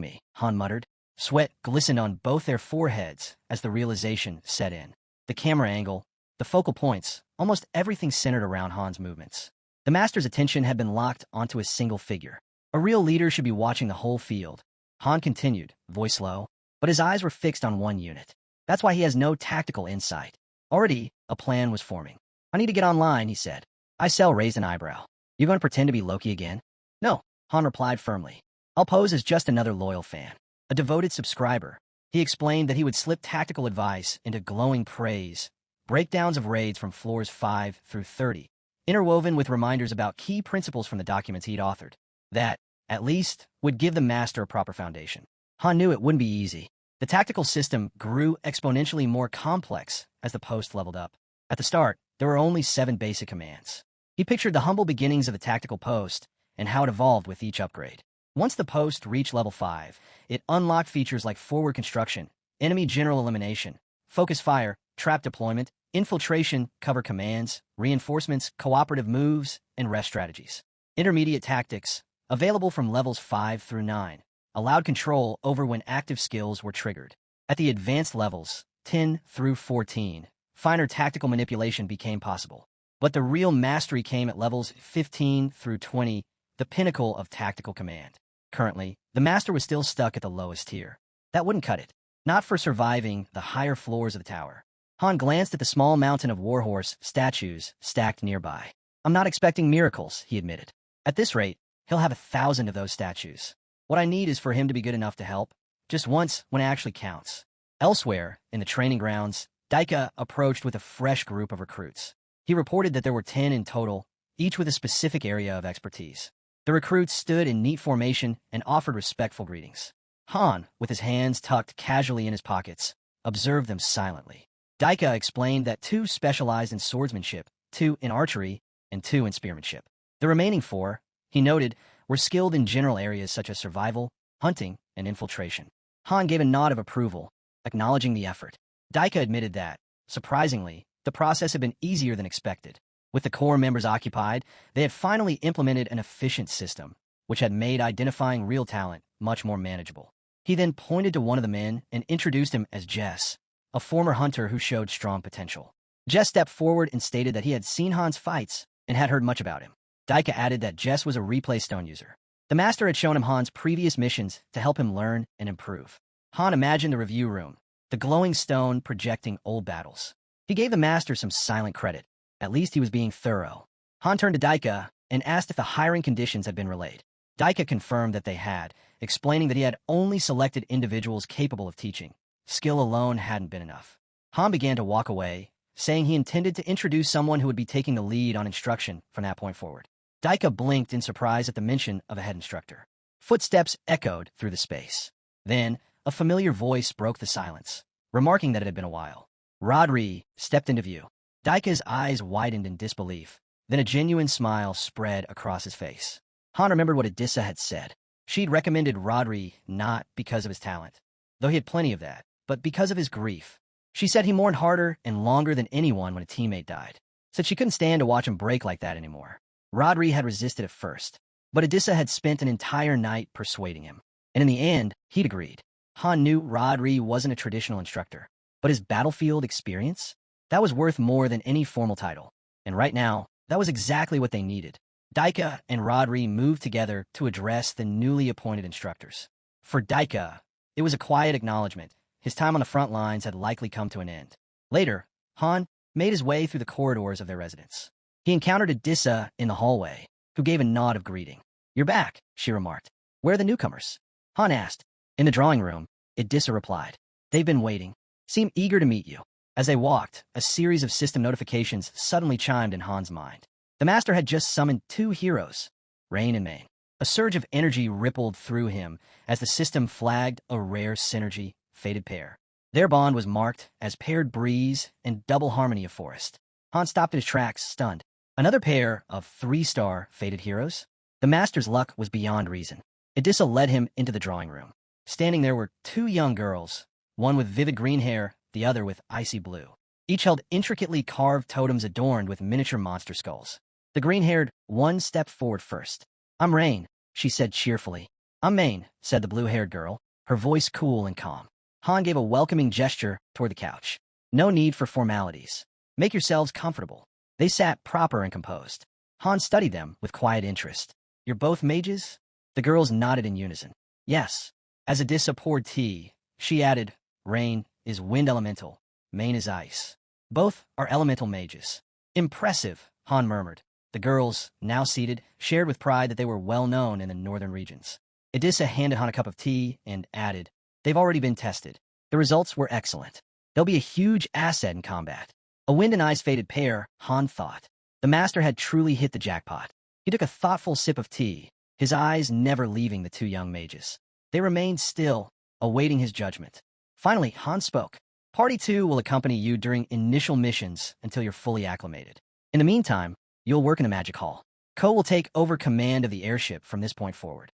me, Han muttered. Sweat glistened on both their foreheads as the realization set in. The camera angle, the focal points, almost everything centered around Han's movements. The master's attention had been locked onto a single figure. A real leader should be watching the whole field. Han continued, voice low, but his eyes were fixed on one unit. That's why he has no tactical insight. Already, a plan was forming. I need to get online, he said. Isel raised an eyebrow. You going to pretend to be Loki again? No, Han replied firmly. I'll pose as just another loyal fan. A devoted subscriber. He explained that he would slip tactical advice into glowing praise, breakdowns of raids from floors 5 through 30, interwoven with reminders about key principles from the documents he'd authored. That, at least, would give the master a proper foundation. Han knew it wouldn't be easy. The tactical system grew exponentially more complex as the post leveled up. At the start, there were only 7 basic commands. He pictured the humble beginnings of the tactical post and how it evolved with each upgrade. Once the post reached level 5, it unlocked features like forward construction, enemy general elimination, focus fire, trap deployment, infiltration, cover commands, reinforcements, cooperative moves, and rest strategies. Intermediate tactics, available from levels 5 through 9, allowed control over when active skills were triggered. At the advanced levels, 10 through 14, finer tactical manipulation became possible. But the real mastery came at levels 15 through 20, the pinnacle of tactical command. Currently, the master was still stuck at the lowest tier. That wouldn't cut it. Not for surviving the higher floors of the tower. Han glanced at the small mountain of warhorse statues stacked nearby. I'm not expecting miracles, he admitted. At this rate, he'll have 1,000 of those statues. What I need is for him to be good enough to help, just once when it actually counts. Elsewhere, in the training grounds, Daika approached with a fresh group of recruits. He reported that there were 10 in total, each with a specific area of expertise. The recruits stood in neat formation and offered respectful greetings. Han, with his hands tucked casually in his pockets, observed them silently. Daika explained that 2 specialized in swordsmanship, 2 in archery, and 2 in spearmanship. The remaining 4, he noted, were skilled in general areas such as survival, hunting, and infiltration. Han gave a nod of approval, acknowledging the effort. Daika admitted that, surprisingly, the process had been easier than expected. With the core members occupied, they had finally implemented an efficient system, which had made identifying real talent much more manageable. He then pointed to one of the men and introduced him as Jess, a former hunter who showed strong potential. Jess stepped forward and stated that he had seen Han's fights and had heard much about him. Daika added that Jess was a replay stone user. The master had shown him Han's previous missions to help him learn and improve. Han imagined the review room, the glowing stone projecting old battles. He gave the master some silent credit. At least he was being thorough. Han turned to Daika and asked if the hiring conditions had been relayed. Daika confirmed that they had, explaining that he had only selected individuals capable of teaching. Skill alone hadn't been enough. Han began to walk away, saying he intended to introduce someone who would be taking the lead on instruction from that point forward. Daika blinked in surprise at the mention of a head instructor. Footsteps echoed through the space. Then, a familiar voice broke the silence, remarking that it had been a while. Rodri stepped into view. Daika's eyes widened in disbelief. Then a genuine smile spread across his face. Han remembered what Adissa had said. She'd recommended Rodri not because of his talent, though he had plenty of that, but because of his grief. She said he mourned harder and longer than anyone when a teammate died. Said she couldn't stand to watch him break like that anymore. Rodri had resisted at first, but Adissa had spent an entire night persuading him. And in the end, he'd agreed. Han knew Rodri wasn't a traditional instructor, but his battlefield experience? That was worth more than any formal title. And right now, that was exactly what they needed. Daika and Rodri moved together to address the newly appointed instructors. For Daika, it was a quiet acknowledgement. His time on the front lines had likely come to an end. Later, Han made his way through the corridors of their residence. He encountered Adissa in the hallway. who gave a nod of greeting. "You're back," she remarked. "Where are the newcomers?" Han asked. "In the drawing room," Idissa replied. "They've been waiting. Seem eager to meet you." As they walked, a series of system notifications suddenly chimed in Han's mind. The master had just summoned two heroes, Rain and Main. A surge of energy rippled through him as the system flagged a rare synergy, fated pair. Their bond was marked as paired breeze and double harmony of forest. Han stopped in his tracks, stunned. Another pair of three-star fated heroes? The master's luck was beyond reason. Idissa led him into the drawing room. Standing there were two young girls, one with vivid green hair, the other with icy blue. Each held intricately carved totems adorned with miniature monster skulls. The green-haired one stepped forward first. "I'm Rain," she said cheerfully. "I'm Main," said the blue-haired girl, her voice cool and calm. Han gave a welcoming gesture toward the couch. "No need for formalities. Make yourselves comfortable." They sat proper and composed. Han studied them with quiet interest. "You're both mages?" The girls nodded in unison. "Yes." As Idissa poured tea, she added, "Rain is wind elemental, Main is ice. Both are elemental mages." "Impressive," Han murmured. The girls, now seated, shared with pride that they were well known in the northern regions. Idissa handed Han a cup of tea and added, "They've already been tested. The results were excellent. They'll be a huge asset in combat." A wind and ice fated pair, Han thought. The master had truly hit the jackpot. He took a thoughtful sip of tea, his eyes never leaving the two young mages. They remained still, awaiting his judgment. Finally, Han spoke. "Party 2 will accompany you during initial missions until you're fully acclimated. In the meantime, you'll work in the magic hall. Ko will take over command of the airship from this point forward."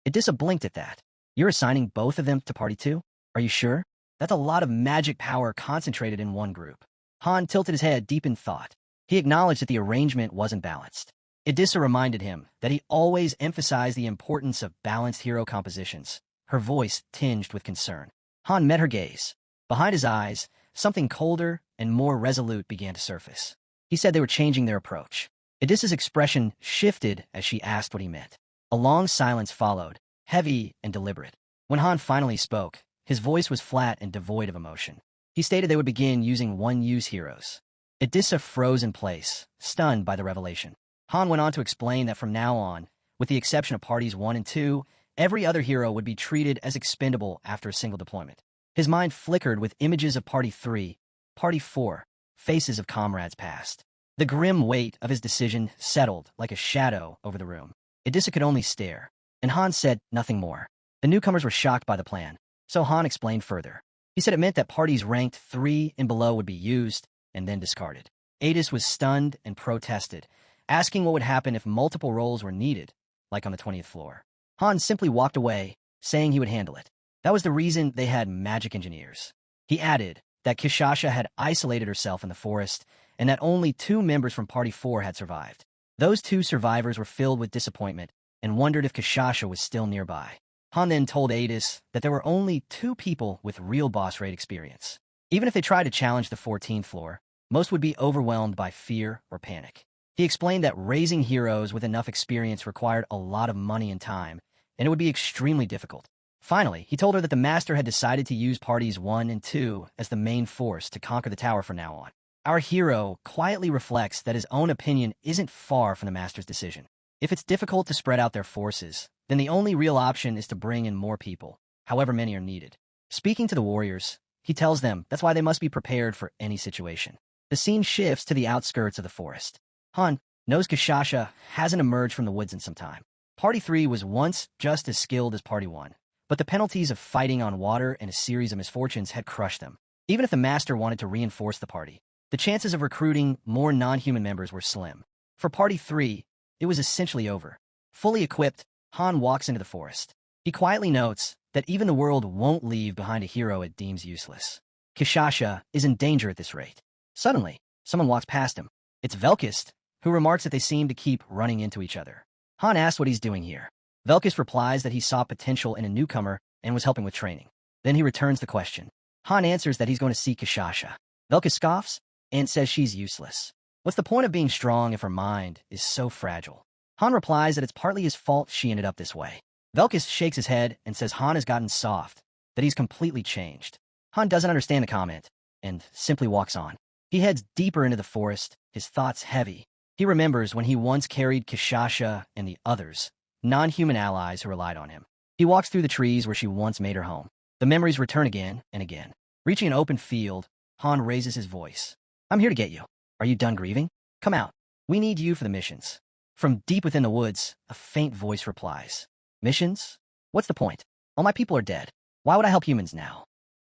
Idissa blinked at that. "You're assigning both of them to Party 2? Are you sure? That's a lot of magic power concentrated in one group." Han tilted his head deep in thought. He acknowledged that the arrangement wasn't balanced. Idissa reminded him that he always emphasized the importance of balanced hero compositions, her voice tinged with concern. Han met her gaze. Behind his eyes, something colder and more resolute began to surface. He said they were changing their approach. Idissa's expression shifted as she asked what he meant. A long silence followed, heavy and deliberate. When Han finally spoke, his voice was flat and devoid of emotion. He stated they would begin using one-use heroes. Idissa froze in place, stunned by the revelation. Han went on to explain that from now on, with the exception of Parties 1 and 2, every other hero would be treated as expendable after a single deployment. His mind flickered with images of Party 3, Party 4, faces of comrades past. The grim weight of his decision settled like a shadow over the room. Idissa could only stare, and Han said nothing more. The newcomers were shocked by the plan, so Han explained further. He said it meant that parties ranked 3 and below would be used and then discarded. Adis was stunned and protested, asking what would happen if multiple roles were needed, like on the 20th floor. Han simply walked away, saying he would handle it. That was the reason they had magic engineers. He added that Kishasha had isolated herself in the forest and that only 2 members from Party 4 had survived. Those 2 survivors were filled with disappointment and wondered if Kishasha was still nearby. Han then told Adis that there were only 2 people with real boss raid experience. Even if they tried to challenge the 14th floor, most would be overwhelmed by fear or panic. He explained that raising heroes with enough experience required a lot of money and time, and it would be extremely difficult. Finally, he told her that the master had decided to use parties 1 and 2 as the main force to conquer the tower from now on. Our hero quietly reflects that his own opinion isn't far from the master's decision. If it's difficult to spread out their forces, then the only real option is to bring in more people, however many are needed. Speaking to the warriors, he tells them that's why they must be prepared for any situation. The scene shifts to the outskirts of the forest. Han knows Kishasha hasn't emerged from the woods in some time. Party 3 was once just as skilled as Party 1, but the penalties of fighting on water and a series of misfortunes had crushed them. Even if the master wanted to reinforce the party, the chances of recruiting more non-human members were slim. For Party 3, it was essentially over. Fully equipped, Han walks into the forest. He quietly notes that even the world won't leave behind a hero it deems useless. Kishasha is in danger at this rate. Suddenly, someone walks past him. It's Velkist, who remarks that they seem to keep running into each other. Han asks what he's doing here. Velkist replies that he saw potential in a newcomer and was helping with training. Then he returns the question. Han answers that he's going to see Kishasha. Velkist scoffs and says she's useless. What's the point of being strong if her mind is so fragile? Han replies that it's partly his fault she ended up this way. Velkist shakes his head and says Han has gotten soft, that he's completely changed. Han doesn't understand the comment and simply walks on. He heads deeper into the forest, his thoughts heavy. He remembers when he once carried Kishasha and the others, non-human allies who relied on him. He walks through the trees where she once made her home. The memories return again and again. Reaching an open field, Han raises his voice. I'm here to get you. Are you done grieving? Come out. We need you for the missions. From deep within the woods, a faint voice replies. Missions? What's the point? All my people are dead. Why would I help humans now?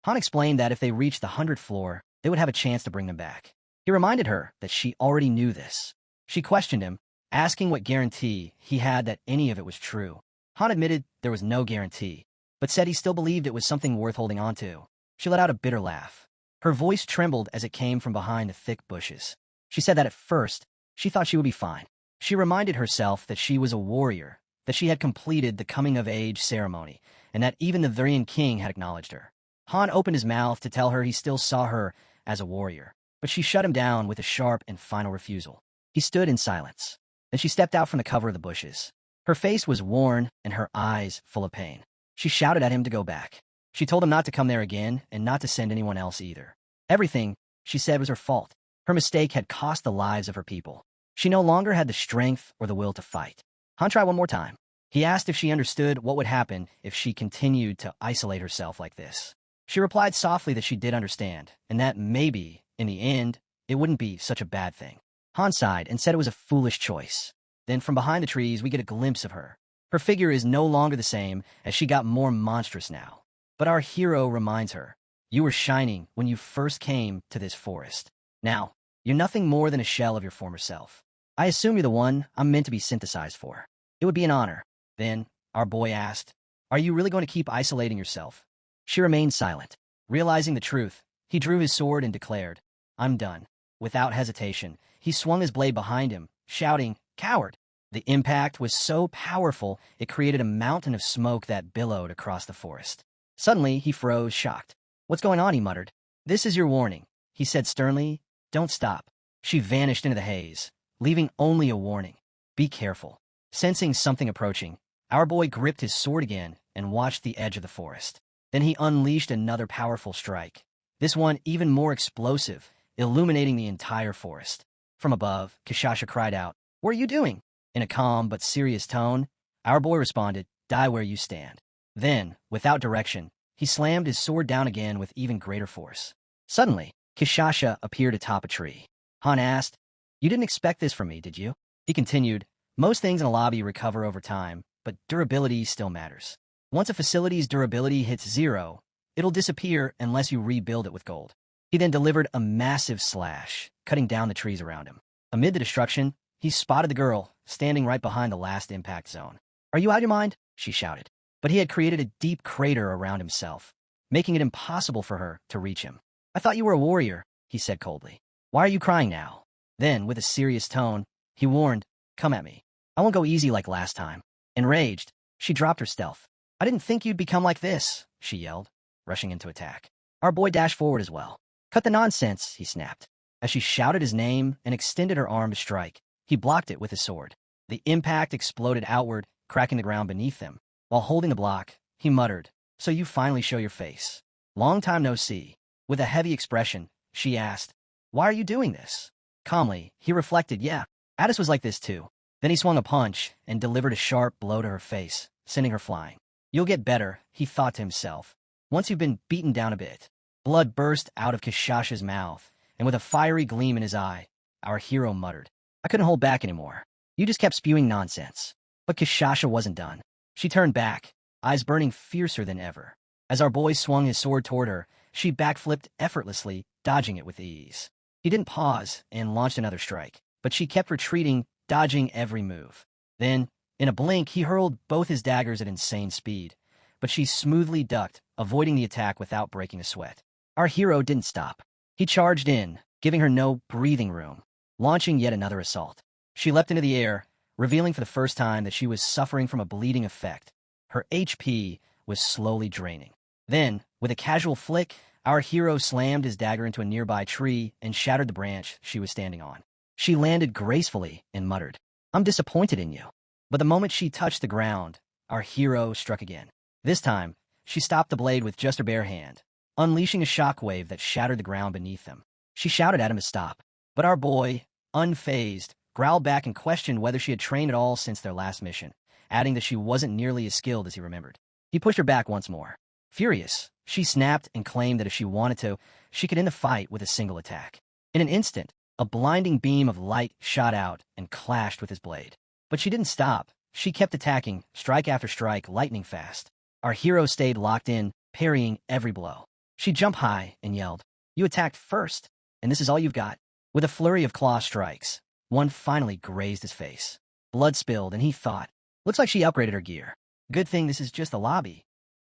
Han explained that if they reached the 100th floor, they would have a chance to bring them back. He reminded her that she already knew this. She questioned him, asking what guarantee he had that any of it was true. Han admitted there was no guarantee, but said he still believed it was something worth holding on to. She let out a bitter laugh. Her voice trembled as it came from behind the thick bushes. She said that at first, she thought she would be fine. She reminded herself that she was a warrior, that she had completed the coming-of-age ceremony, and that even the Varian king had acknowledged her. Han opened his mouth to tell her he still saw her as a warrior, but she shut him down with a sharp and final refusal. He stood in silence. Then she stepped out from the cover of the bushes. Her face was worn and her eyes full of pain. She shouted at him to go back. She told him not to come there again and not to send anyone else either. Everything, she said, was her fault. Her mistake had cost the lives of her people. She no longer had the strength or the will to fight. Han tried one more time. He asked if she understood what would happen if she continued to isolate herself like this. She replied softly that she did understand, and that maybe, in the end, it wouldn't be such a bad thing. Han sighed and said it was a foolish choice. Then from behind the trees, we get a glimpse of her. Her figure is no longer the same, as she got more monstrous now. But our hero reminds her, you were shining when you first came to this forest. Now, you're nothing more than a shell of your former self. I assume you're the one I'm meant to be synthesized for. It would be an honor. Then, our boy asked, are you really going to keep isolating yourself? She remained silent. Realizing the truth, he drew his sword and declared, I'm done. Without hesitation, he swung his blade behind him, shouting, coward! The impact was so powerful, it created a mountain of smoke that billowed across the forest. Suddenly, he froze, shocked. What's going on, he muttered. This is your warning, he said sternly. Don't stop. She vanished into the haze, leaving only a warning. Be careful. Sensing something approaching, our boy gripped his sword again and watched the edge of the forest. Then he unleashed another powerful strike, this one even more explosive, illuminating the entire forest. From above, Kishasha cried out, what are you doing? In a calm but serious tone, our boy responded, die where you stand. Then, without direction, he slammed his sword down again with even greater force. Suddenly, Kishasha appeared atop a tree. Han asked, you didn't expect this from me, did you? He continued, most things in a lobby recover over time, but durability still matters. Once a facility's durability hits 0, it'll disappear unless you rebuild it with gold. He then delivered a massive slash, cutting down the trees around him. Amid the destruction, he spotted the girl, standing right behind the last impact zone. Are you out of your mind? She shouted. But he had created a deep crater around himself, making it impossible for her to reach him. I thought you were a warrior, he said coldly. Why are you crying now? Then, with a serious tone, he warned, come at me. I won't go easy like last time. Enraged, she dropped her stealth. I didn't think you'd become like this, she yelled, rushing into attack. Our boy dashed forward as well. Cut the nonsense, he snapped. As she shouted his name and extended her arm to strike, he blocked it with his sword. The impact exploded outward, cracking the ground beneath him. While holding the block, he muttered, so you finally show your face. Long time no see. With a heavy expression, she asked, why are you doing this? Calmly, he reflected, yeah, Addis was like this too. Then he swung a punch and delivered a sharp blow to her face, sending her flying. You'll get better, he thought to himself, once you've been beaten down a bit. Blood burst out of Kishasha's mouth, and with a fiery gleam in his eye, our hero muttered, I couldn't hold back anymore. You just kept spewing nonsense. But Kishasha wasn't done. She turned back, eyes burning fiercer than ever. As our boy swung his sword toward her, she backflipped effortlessly, dodging it with ease. He didn't pause and launched another strike, but she kept retreating, dodging every move. Then, in a blink, he hurled both his daggers at insane speed, but she smoothly ducked, avoiding the attack without breaking a sweat. Our hero didn't stop. He charged in, giving her no breathing room, launching yet another assault. She leapt into the air, revealing for the first time that she was suffering from a bleeding effect. Her HP was slowly draining. Then, with a casual flick, our hero slammed his dagger into a nearby tree and shattered the branch she was standing on. She landed gracefully and muttered, I'm disappointed in you. But the moment she touched the ground, our hero struck again. This time, she stopped the blade with just her bare hand, unleashing a shockwave that shattered the ground beneath them. She shouted at him to stop, but our boy, unfazed, growled back and questioned whether she had trained at all since their last mission, adding that she wasn't nearly as skilled as he remembered. He pushed her back once more. Furious, she snapped and claimed that if she wanted to, she could end the fight with a single attack. In an instant, a blinding beam of light shot out and clashed with his blade. But she didn't stop. She kept attacking, strike after strike, lightning fast. Our hero stayed locked in, parrying every blow. She jumped high and yelled, "You attacked first, and this is all you've got." With a flurry of claw strikes, one finally grazed his face. Blood spilled, and he thought, looks like she upgraded her gear. Good thing this is just the lobby.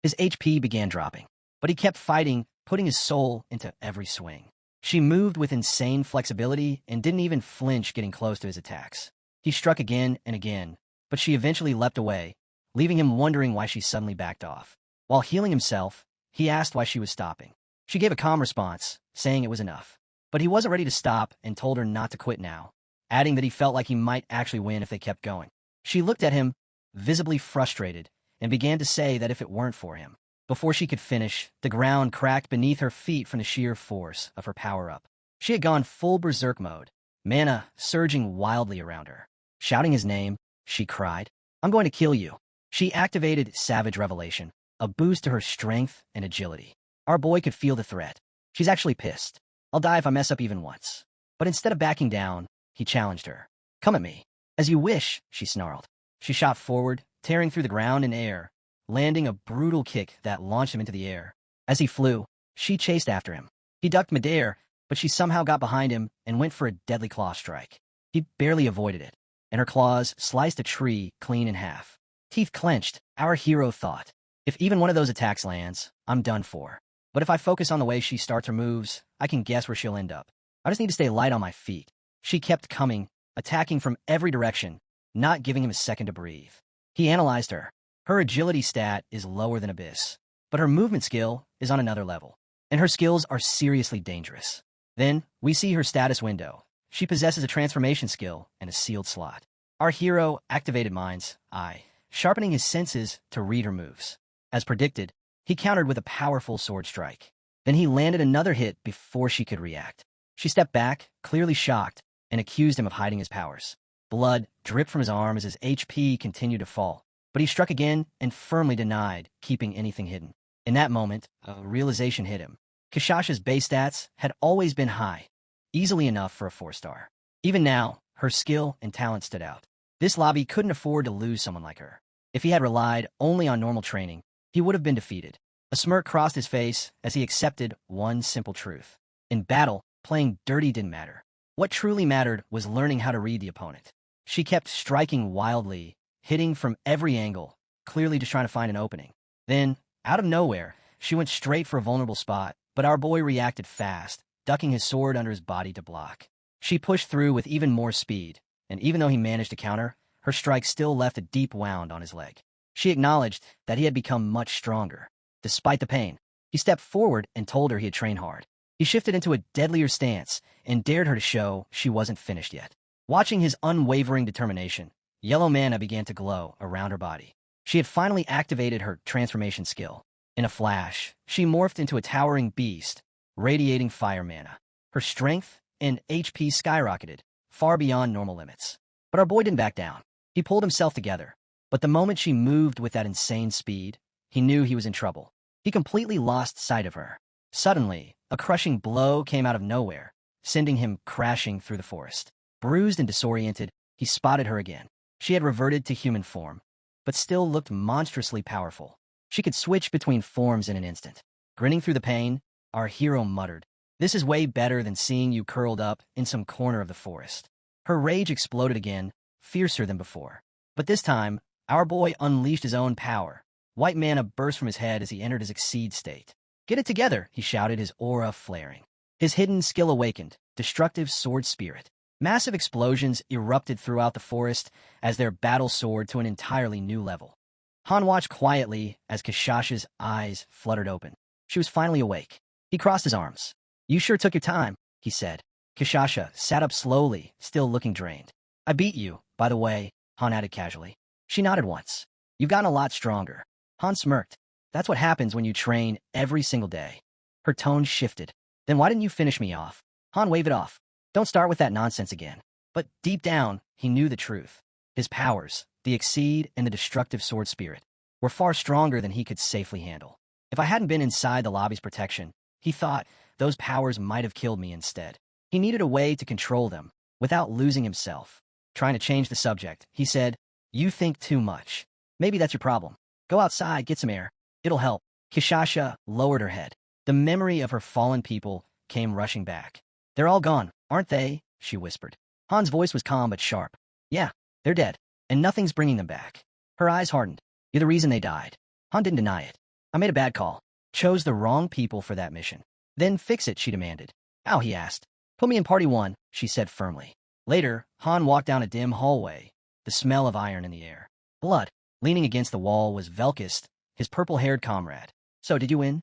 His HP began dropping, but he kept fighting, putting his soul into every swing. She moved with insane flexibility and didn't even flinch getting close to his attacks. He struck again and again, but she eventually leapt away, leaving him wondering why she suddenly backed off. While healing himself, he asked why she was stopping. She gave a calm response, saying it was enough. But he wasn't ready to stop and told her not to quit now, adding that he felt like he might actually win if they kept going. She looked at him, visibly frustrated, and began to say that if it weren't for him. Before she could finish, the ground cracked beneath her feet from the sheer force of her power-up. She had gone full berserk mode, mana surging wildly around her. Shouting his name, she cried, "I'm going to kill you." She activated Savage Revelation, a boost to her strength and agility. Our boy could feel the threat. She's actually pissed. "I'll die if I mess up even once." But instead of backing down, he challenged her. "Come at me." "As you wish," she snarled. She shot forward, tearing through the ground and air, landing a brutal kick that launched him into the air. As he flew, she chased after him. He ducked midair, but she somehow got behind him and went for a deadly claw strike. He barely avoided it, and her claws sliced a tree clean in half. Teeth clenched, our hero thought, if even one of those attacks lands, I'm done for. But if I focus on the way she starts her moves, I can guess where she'll end up. I just need to stay light on my feet. She kept coming, attacking from every direction, not giving him a second to breathe. He analyzed her. Her agility stat is lower than Abyss, but her movement skill is on another level, and her skills are seriously dangerous. Then, we see her status window. She possesses a transformation skill and a sealed slot. Our hero activated Mind's Eye, sharpening his senses to read her moves. As predicted, he countered with a powerful sword strike. Then he landed another hit before she could react. She stepped back, clearly shocked, and accused him of hiding his powers. Blood dripped from his arm as his HP continued to fall. But he struck again and firmly denied keeping anything hidden. In that moment, a realization hit him. Kashasha's base stats had always been high, easily enough for a 4-star. Even now, her skill and talent stood out. This lobby couldn't afford to lose someone like her. If he had relied only on normal training, he would have been defeated. A smirk crossed his face as he accepted one simple truth. In battle, playing dirty didn't matter. What truly mattered was learning how to read the opponent. She kept striking wildly, hitting from every angle, clearly just trying to find an opening. Then, out of nowhere, she went straight for a vulnerable spot, but our boy reacted fast, ducking his sword under his body to block. She pushed through with even more speed, and even though he managed to counter, her strike still left a deep wound on his leg. She acknowledged that he had become much stronger. Despite the pain, he stepped forward and told her he had trained hard. He shifted into a deadlier stance and dared her to show she wasn't finished yet. Watching his unwavering determination, yellow mana began to glow around her body. She had finally activated her transformation skill. In a flash, she morphed into a towering beast, radiating fire mana. Her strength and HP skyrocketed, far beyond normal limits. But our boy didn't back down. He pulled himself together. But the moment she moved with that insane speed, he knew he was in trouble. He completely lost sight of her. Suddenly, a crushing blow came out of nowhere, sending him crashing through the forest. Bruised and disoriented, he spotted her again. She had reverted to human form, but still looked monstrously powerful. She could switch between forms in an instant. Grinning through the pain, our hero muttered, "This is way better than seeing you curled up in some corner of the forest." Her rage exploded again, fiercer than before. But this time, our boy unleashed his own power. White mana burst from his head as he entered his Exceed state. "Get it together," he shouted, his aura flaring. His hidden skill awakened, Destructive Sword Spirit. Massive explosions erupted throughout the forest as their battle soared to an entirely new level. Han watched quietly as Kashasha's eyes fluttered open. She was finally awake. He crossed his arms. "You sure took your time," he said. Kashasha sat up slowly, still looking drained. "I beat you, by the way," Han added casually. She nodded once. "You've gotten a lot stronger." Han smirked. "That's what happens when you train every single day." Her tone shifted. "Then why didn't you finish me off?" Han waved it off. "Don't start with that nonsense again." But deep down, he knew the truth. His powers, the Exceed and the destructive sword spirit, were far stronger than he could safely handle. If I hadn't been inside the lobby's protection, he thought, those powers might have killed me instead. He needed a way to control them, without losing himself. Trying to change the subject, he said, "You think too much. Maybe that's your problem. Go outside, get some air. It'll help." Kishasha lowered her head. The memory of her fallen people came rushing back. "They're all gone, aren't they?" she whispered. Han's voice was calm but sharp. "Yeah, they're dead, and nothing's bringing them back." Her eyes hardened. "You're the reason they died." Han didn't deny it. "I made a bad call. Chose the wrong people for that mission." "Then fix it," she demanded. "How?" he asked. "Put me in party 1, she said firmly. Later, Han walked down a dim hallway, the smell of iron in the air. Blood. Leaning against the wall was Velkist, his purple-haired comrade. "So, did you win?"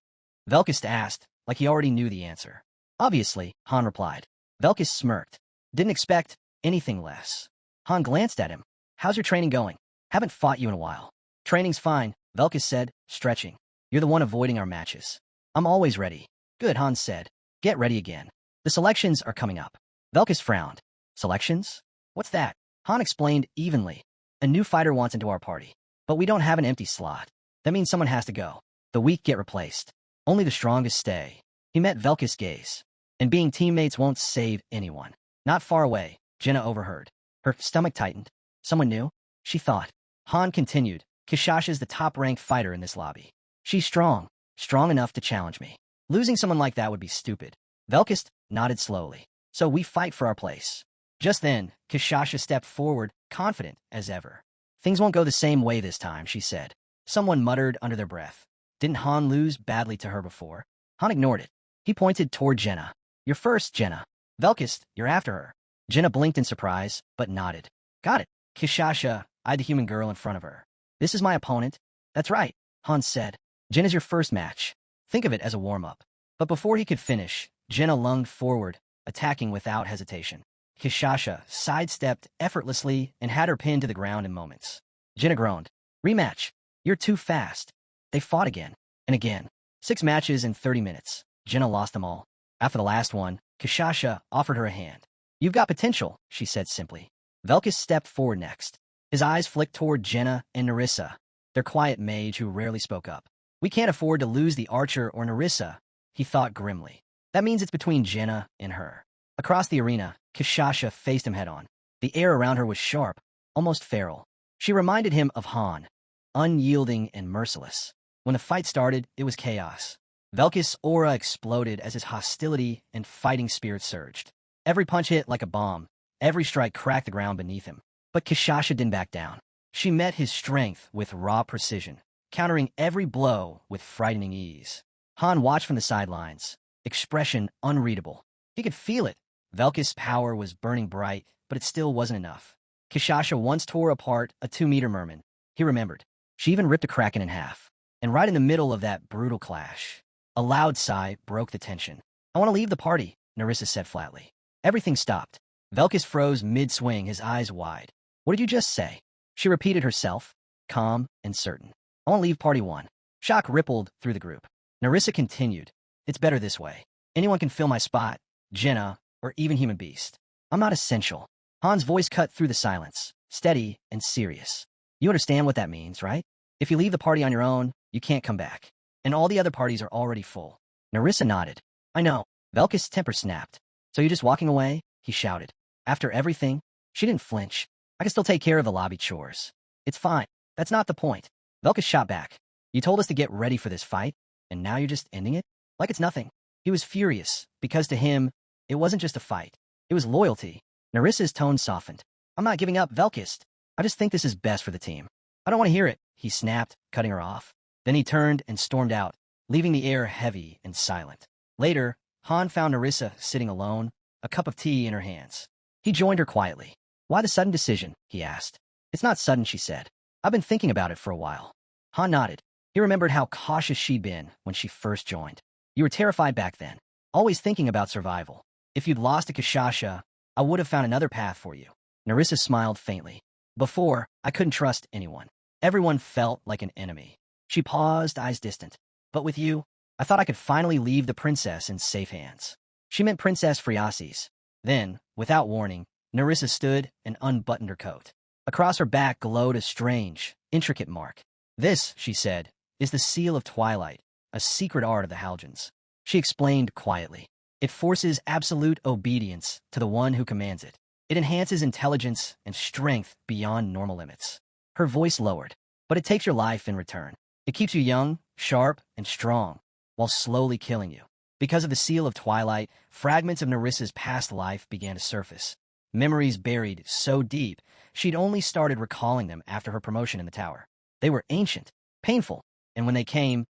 Velkist asked, like he already knew the answer. "Obviously," Han replied. Velkist smirked. "Didn't expect anything less." Han glanced at him. "How's your training going?" "Haven't fought you in a while." "Training's fine," Velkist said, stretching. "You're the one avoiding our matches." "I'm always ready." "Good," Han said. "Get ready again. The selections are coming up." Velkist frowned. "Selections? What's that?" Han explained evenly. "A new fighter wants into our party. But we don't have an empty slot. That means someone has to go. The weak get replaced. Only the strongest stay." He met Velkist's gaze. "And being teammates won't save anyone." Not far away, Jenna overheard. Her stomach tightened. "Someone new?" she thought. Han continued. "Kishasha's the top-ranked fighter in this lobby. She's strong enough to challenge me. Losing someone like that would be stupid." Velkist nodded slowly. "So we fight for our place." Just then, Kishasha stepped forward, confident as ever. "Things won't go the same way this time," she said. Someone muttered under their breath. Didn't Han lose badly to her before? Han ignored it. He pointed toward Jenna. "You're first, Jenna." "Velkist, you're after her." Jenna blinked in surprise, but nodded. "Got it." Kishasha eyed the human girl in front of her. "This is my opponent." "That's right," Han said. "Jenna's your first match. Think of it as a warm-up." But before he could finish, Jenna lunged forward, attacking without hesitation. Kishasha sidestepped effortlessly and had her pinned to the ground in moments. Jenna groaned. "Rematch. You're too fast." They fought again and again. 6 matches in 30 minutes. Jenna lost them all. After the last one, Kishasha offered her a hand. "You've got potential," she said simply. Velkist stepped forward next. His eyes flicked toward Jenna and Narissa, their quiet mage who rarely spoke up. "We can't afford to lose the archer or Narissa," he thought grimly. "That means it's between Jenna and her." Across the arena, Kishasha faced him head-on. The air around her was sharp, almost feral. She reminded him of Han, unyielding and merciless. When the fight started, it was chaos. Velkist's aura exploded as his hostility and fighting spirit surged. Every punch hit like a bomb. Every strike cracked the ground beneath him. But Kishasha didn't back down. She met his strength with raw precision, countering every blow with frightening ease. Han watched from the sidelines, expression unreadable. He could feel it. Velkist's power was burning bright, but it still wasn't enough. Kishasha once tore apart a 2-meter merman. He remembered. She even ripped a kraken in half. And right in the middle of that brutal clash, a loud sigh broke the tension. "I want to leave the party," Narissa said flatly. Everything stopped. Velkist froze mid-swing, his eyes wide. "What did you just say?" She repeated herself, calm and certain. "I want to leave party 1. Shock rippled through the group. Narissa continued. "It's better this way. Anyone can fill my spot, Jenna, or even Human Beast. I'm not essential." Han's voice cut through the silence, steady and serious. "You understand what that means, right? If you leave the party on your own, you can't come back. And all the other parties are already full." Narissa nodded. "I know." Velkist's temper snapped. "So you're just walking away?" he shouted. "After everything?" She didn't flinch. "I can still take care of the lobby chores." "It's fine. That's not the point." Velkist shot back. "You told us to get ready for this fight, and now you're just ending it? Like it's nothing." He was furious, because to him, it wasn't just a fight. It was loyalty. Narissa's tone softened. "I'm not giving up, Velkist. I just think this is best for the team." "I don't want to hear it," he snapped, cutting her off. Then he turned and stormed out, leaving the air heavy and silent. Later, Han found Narissa sitting alone, a cup of tea in her hands. He joined her quietly. "Why the sudden decision?" he asked. "It's not sudden," she said. "I've been thinking about it for a while." Han nodded. He remembered how cautious she'd been when she first joined. "You were terrified back then, always thinking about survival. If you'd lost to Kishasha, I would have found another path for you." Narissa smiled faintly. "Before, I couldn't trust anyone. Everyone felt like an enemy." She paused, eyes distant. "But with you, I thought I could finally leave the princess in safe hands." She meant Princess Friasis. Then, without warning, Nerissa stood and unbuttoned her coat. Across her back glowed a strange, intricate mark. This, she said, is the seal of twilight, a secret art of the Halgens. She explained quietly. It forces absolute obedience to the one who commands it. It enhances intelligence and strength beyond normal limits. Her voice lowered, but it takes your life in return. It keeps you young, sharp, and strong, while slowly killing you. Because of the seal of twilight, fragments of Nerissa's past life began to surface. Memories buried so deep, she'd only started recalling them after her promotion in the tower. They were ancient, painful, and when they came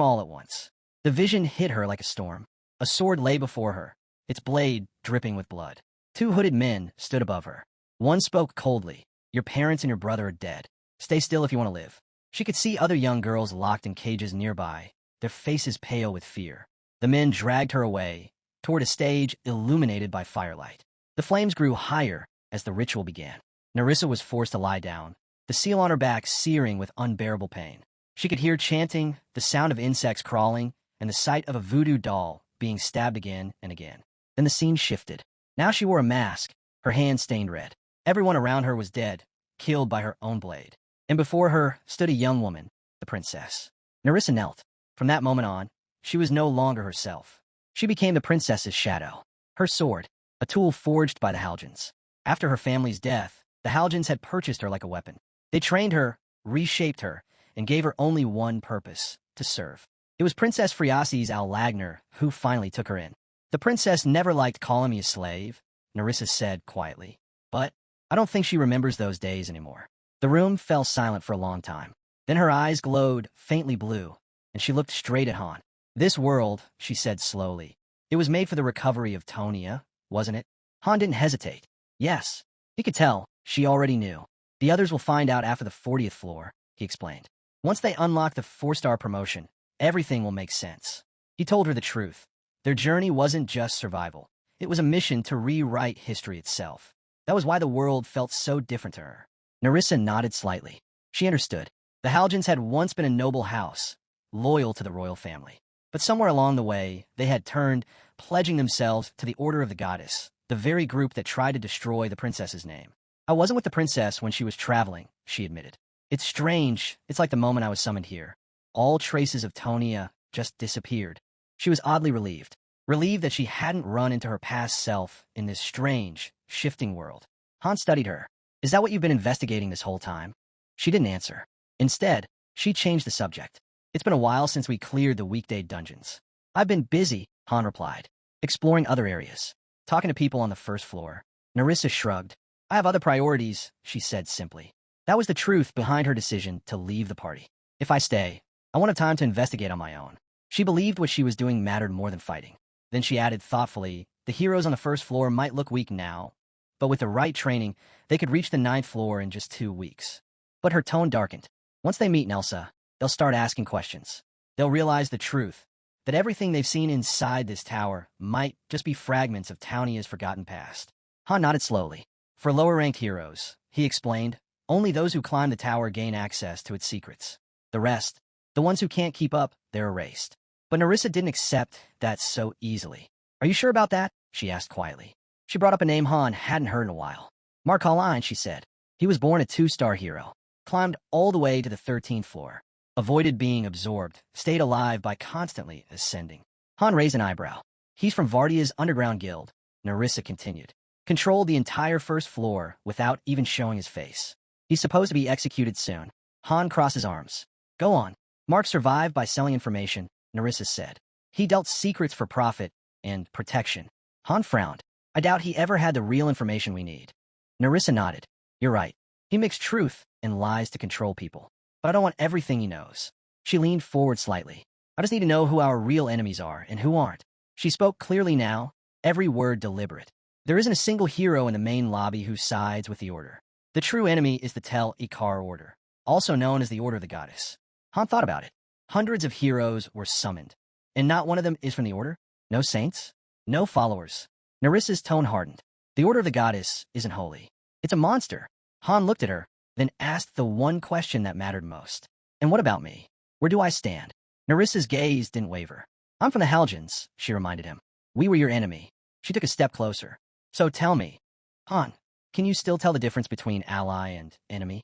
all at once. The vision hit her like a storm. A sword lay before her, its blade dripping with blood. Two hooded men stood above her. One spoke coldly. Your parents and your brother are dead. Stay still if you want to live. She could see other young girls locked in cages nearby, their faces pale with fear. The men dragged her away, toward a stage illuminated by firelight. The flames grew higher as the ritual began. Nerissa was forced to lie down, the seal on her back searing with unbearable pain. She could hear chanting, the sound of insects crawling, and the sight of a voodoo doll being stabbed again and again. Then the scene shifted. Now she wore a mask, her hands stained red. Everyone around her was dead, killed by her own blade. And before her stood a young woman, the princess. Nerissa knelt. From that moment on, she was no longer herself. She became the princess's shadow. Her sword, a tool forged by the Halgens. After her family's death, the Halgens had purchased her like a weapon. They trained her, reshaped her, and gave her only one purpose, to serve. It was Princess Friasis Al-Lagner who finally took her in. The princess never liked calling me a slave, Nerissa said quietly. But I don't think she remembers those days anymore. The room fell silent for a long time. Then her eyes glowed faintly blue, and she looked straight at Han. This world, she said slowly, it was made for the recovery of Tonia, wasn't it? Han didn't hesitate. Yes. He could tell. She already knew. The others will find out after the 40th floor, he explained. Once they unlock the 4-star promotion, everything will make sense. He told her the truth. Their journey wasn't just survival. It was a mission to rewrite history itself. That was why the world felt so different to her. Nerissa nodded slightly. She understood. The Halgens had once been a noble house, loyal to the royal family. But somewhere along the way, they had turned, pledging themselves to the Order of the Goddess, the very group that tried to destroy the princess's name. I wasn't with the princess when she was traveling, she admitted. It's strange. It's like the moment I was summoned here. All traces of Tonia just disappeared. She was oddly relieved. Relieved that she hadn't run into her past self in this strange, shifting world. Han studied her. Is that what you've been investigating this whole time? She didn't answer. Instead, she changed the subject. It's been a while since we cleared the weekday dungeons. I've been busy, Han replied, exploring other areas, talking to people on the 1st floor. Nerissa shrugged. I have other priorities, she said simply. That was the truth behind her decision to leave the party. If I stay, I want time to investigate on my own. She believed what she was doing mattered more than fighting. Then she added thoughtfully, the heroes on the 1st floor might look weak now, but with the right training, they could reach the 9th floor in just 2 weeks. But her tone darkened. Once they meet Nelsa, they'll start asking questions. They'll realize the truth, that everything they've seen inside this tower might just be fragments of Townia's forgotten past. Han nodded slowly. For lower-ranked heroes, he explained, only those who climb the tower gain access to its secrets. The rest, the ones who can't keep up, they're erased. But Nerissa didn't accept that so easily. Are you sure about that? She asked quietly. She brought up a name Han hadn't heard in a while. Mark Hallline, she said. He was born a 2-star hero, climbed all the way to the 13th floor, avoided being absorbed, stayed alive by constantly ascending. Han raised an eyebrow. He's from Vardia's underground guild, Nerissa continued. Controlled the entire 1st floor without even showing his face. He's supposed to be executed soon. Han crossed his arms. Go on. Mark survived by selling information, Nerissa said. He dealt secrets for profit and protection. Han frowned. I doubt he ever had the real information we need. Nerissa nodded. You're right. He mixed truth and lies to control people. But I don't want everything he knows. She leaned forward slightly. I just need to know who our real enemies are and who aren't. She spoke clearly now, every word deliberate. There isn't a single hero in the main lobby who sides with the Order. The true enemy is the Tel Ikar Order, also known as the Order of the Goddess. Han thought about it. Hundreds of heroes were summoned, and not one of them is from the Order? No saints? No followers? Nerissa's tone hardened. The Order of the Goddess isn't holy. It's a monster. Han looked at her, then asked the one question that mattered most. And what about me? Where do I stand? Nerissa's gaze didn't waver. I'm from the Halgens, she reminded him. We were your enemy. She took a step closer. So tell me, Han, can you still tell the difference between ally and enemy?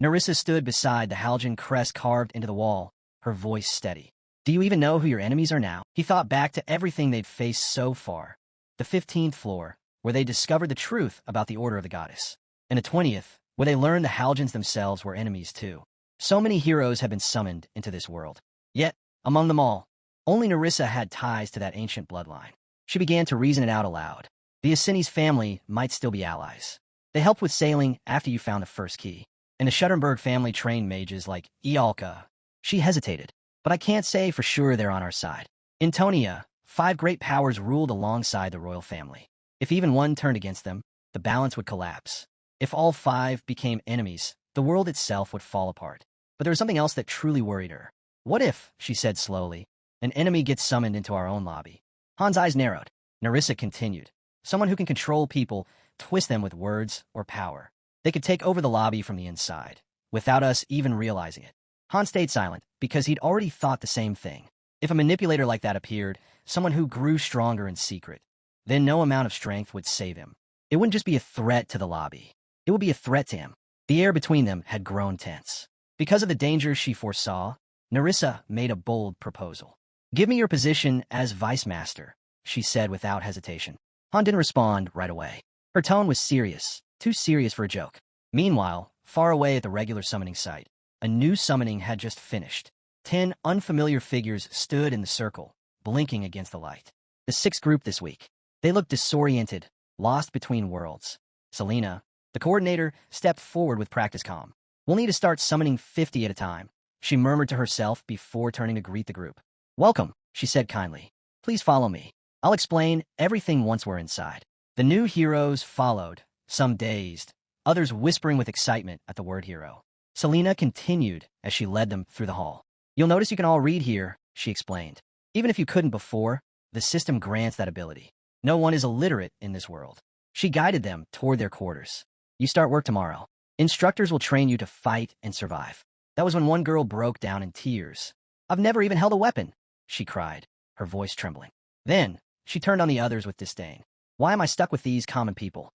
Narissa stood beside the halogen crest carved into the wall, her voice steady. Do you even know who your enemies are now? He thought back to everything they'd faced so far. The 15th floor, where they discovered the truth about the Order of the Goddess. And the 20th, where they learned the halogens themselves were enemies too. So many heroes had been summoned into this world. Yet, among them all, only Narissa had ties to that ancient bloodline. She began to reason it out aloud. The Asini's family might still be allies. They helped with sailing after you found the first key. And the Schuttenberg family trained mages like Ialka. She hesitated, but I can't say for sure they're on our side. In Tonia, 5 great powers ruled alongside the royal family. If even one turned against them, the balance would collapse. If all 5 became enemies, the world itself would fall apart. But there was something else that truly worried her. What if, she said slowly, an enemy gets summoned into our own lobby? Han's eyes narrowed. Narissa continued. Someone who can control people, twist them with words or power. They could take over the lobby from the inside, without us even realizing it. Han stayed silent, because he'd already thought the same thing. If a manipulator like that appeared, someone who grew stronger in secret, then no amount of strength would save him. It wouldn't just be a threat to the lobby. It would be a threat to him. The air between them had grown tense. Because of the danger she foresaw, Narissa made a bold proposal. Give me your position as Vice Master, she said without hesitation. Han didn't respond right away. Her tone was serious, too serious for a joke. Meanwhile, far away at the regular summoning site, a new summoning had just finished. 10 unfamiliar figures stood in the circle, blinking against the light. The 6th group this week. They looked disoriented, lost between worlds. Selena, the coordinator, stepped forward with practice calm. We'll need to start summoning 50 at a time, she murmured to herself before turning to greet the group. Welcome, she said kindly. Please follow me. I'll explain everything once we're inside. The new heroes followed, some dazed, others whispering with excitement at the word hero. Selena continued as she led them through the hall. You'll notice you can all read here, she explained. Even if you couldn't before, the system grants that ability. No one is illiterate in this world. She guided them toward their quarters. You start work tomorrow. Instructors will train you to fight and survive. That was when one girl broke down in tears. I've never even held a weapon, she cried, her voice trembling. Then, she turned on the others with disdain. Why am I stuck with these common people?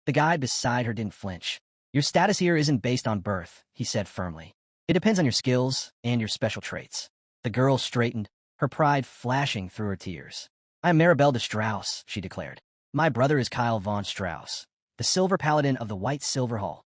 The guy beside her didn't flinch. Your status here isn't based on birth, he said firmly. It depends on your skills and your special traits. The girl straightened, her pride flashing through her tears. I am Maribel de Strauss, she declared. My brother is Kyle von Strauss, the Silver Paladin of the White Silver Hall.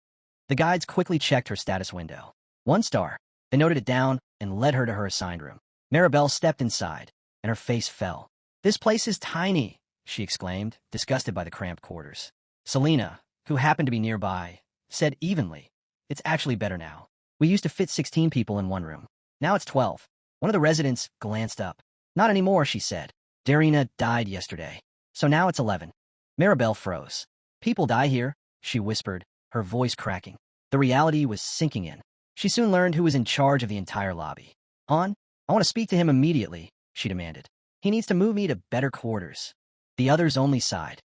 The guides quickly checked her status window. 1 star. They noted it down and led her to her assigned room. Maribel stepped inside, and her face fell. This place is tiny, she exclaimed, disgusted by the cramped quarters. Selena, who happened to be nearby, said evenly, it's actually better now. We used to fit 16 people in one room. Now it's 12. One of the residents glanced up. Not anymore, she said. Darina died yesterday. So now it's 11. Maribel froze. People die here, she whispered, her voice cracking. The reality was sinking in. She soon learned who was in charge of the entire lobby. Han, I want to speak to him immediately, she demanded. He needs to move me to better quarters. The others only sighed.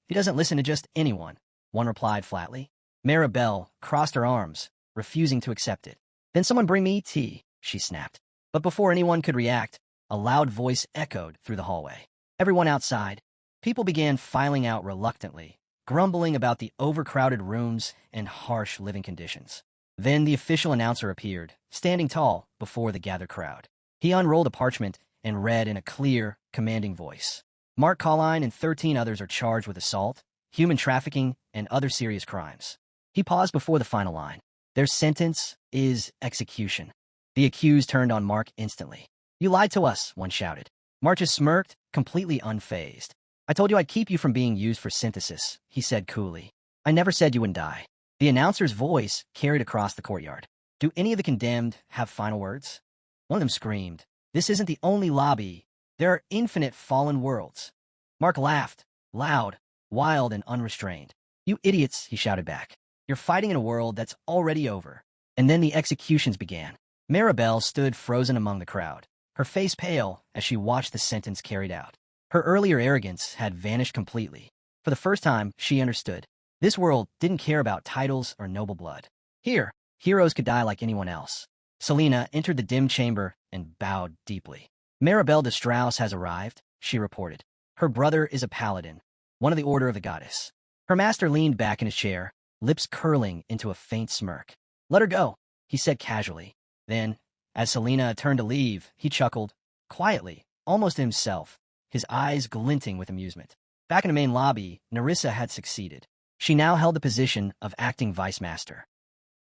He doesn't listen to just anyone, one replied flatly. Maribel crossed her arms, refusing to accept it. Then someone bring me tea, she snapped. But before anyone could react, a loud voice echoed through the hallway. Everyone outside. People began filing out reluctantly, grumbling about the overcrowded rooms and harsh living conditions. Then the official announcer appeared, standing tall before the gathered crowd. He unrolled a parchment and read in a clear, commanding voice. Mark Colline and 13 others are charged with assault, human trafficking, and other serious crimes. He paused before the final line. Their sentence is execution. The accused turned on Mark instantly. You lied to us, one shouted. Marchus smirked, completely unfazed. I told you I'd keep you from being used for synthesis, he said coolly. I never said you wouldn't die. The announcer's voice carried across the courtyard. Do any of the condemned have final words? One of them screamed. This isn't the only lobby. There are infinite fallen worlds. Mark laughed, loud, wild, and unrestrained. You idiots, he shouted back. You're fighting in a world that's already over. And then the executions began. Maribel stood frozen among the crowd, her face pale as she watched the sentence carried out. Her earlier arrogance had vanished completely. For the first time, she understood. This world didn't care about titles or noble blood. Here, heroes could die like anyone else. Selena entered the dim chamber and bowed deeply. Maribel de Strauss has arrived, she reported. Her brother is a paladin, one of the Order of the Goddess. Her master leaned back in his chair, lips curling into a faint smirk. "Let her go," he said casually. Then, as Selena turned to leave, he chuckled, quietly, almost to himself, his eyes glinting with amusement. Back in the main lobby, Nerissa had succeeded. She now held the position of acting vice master.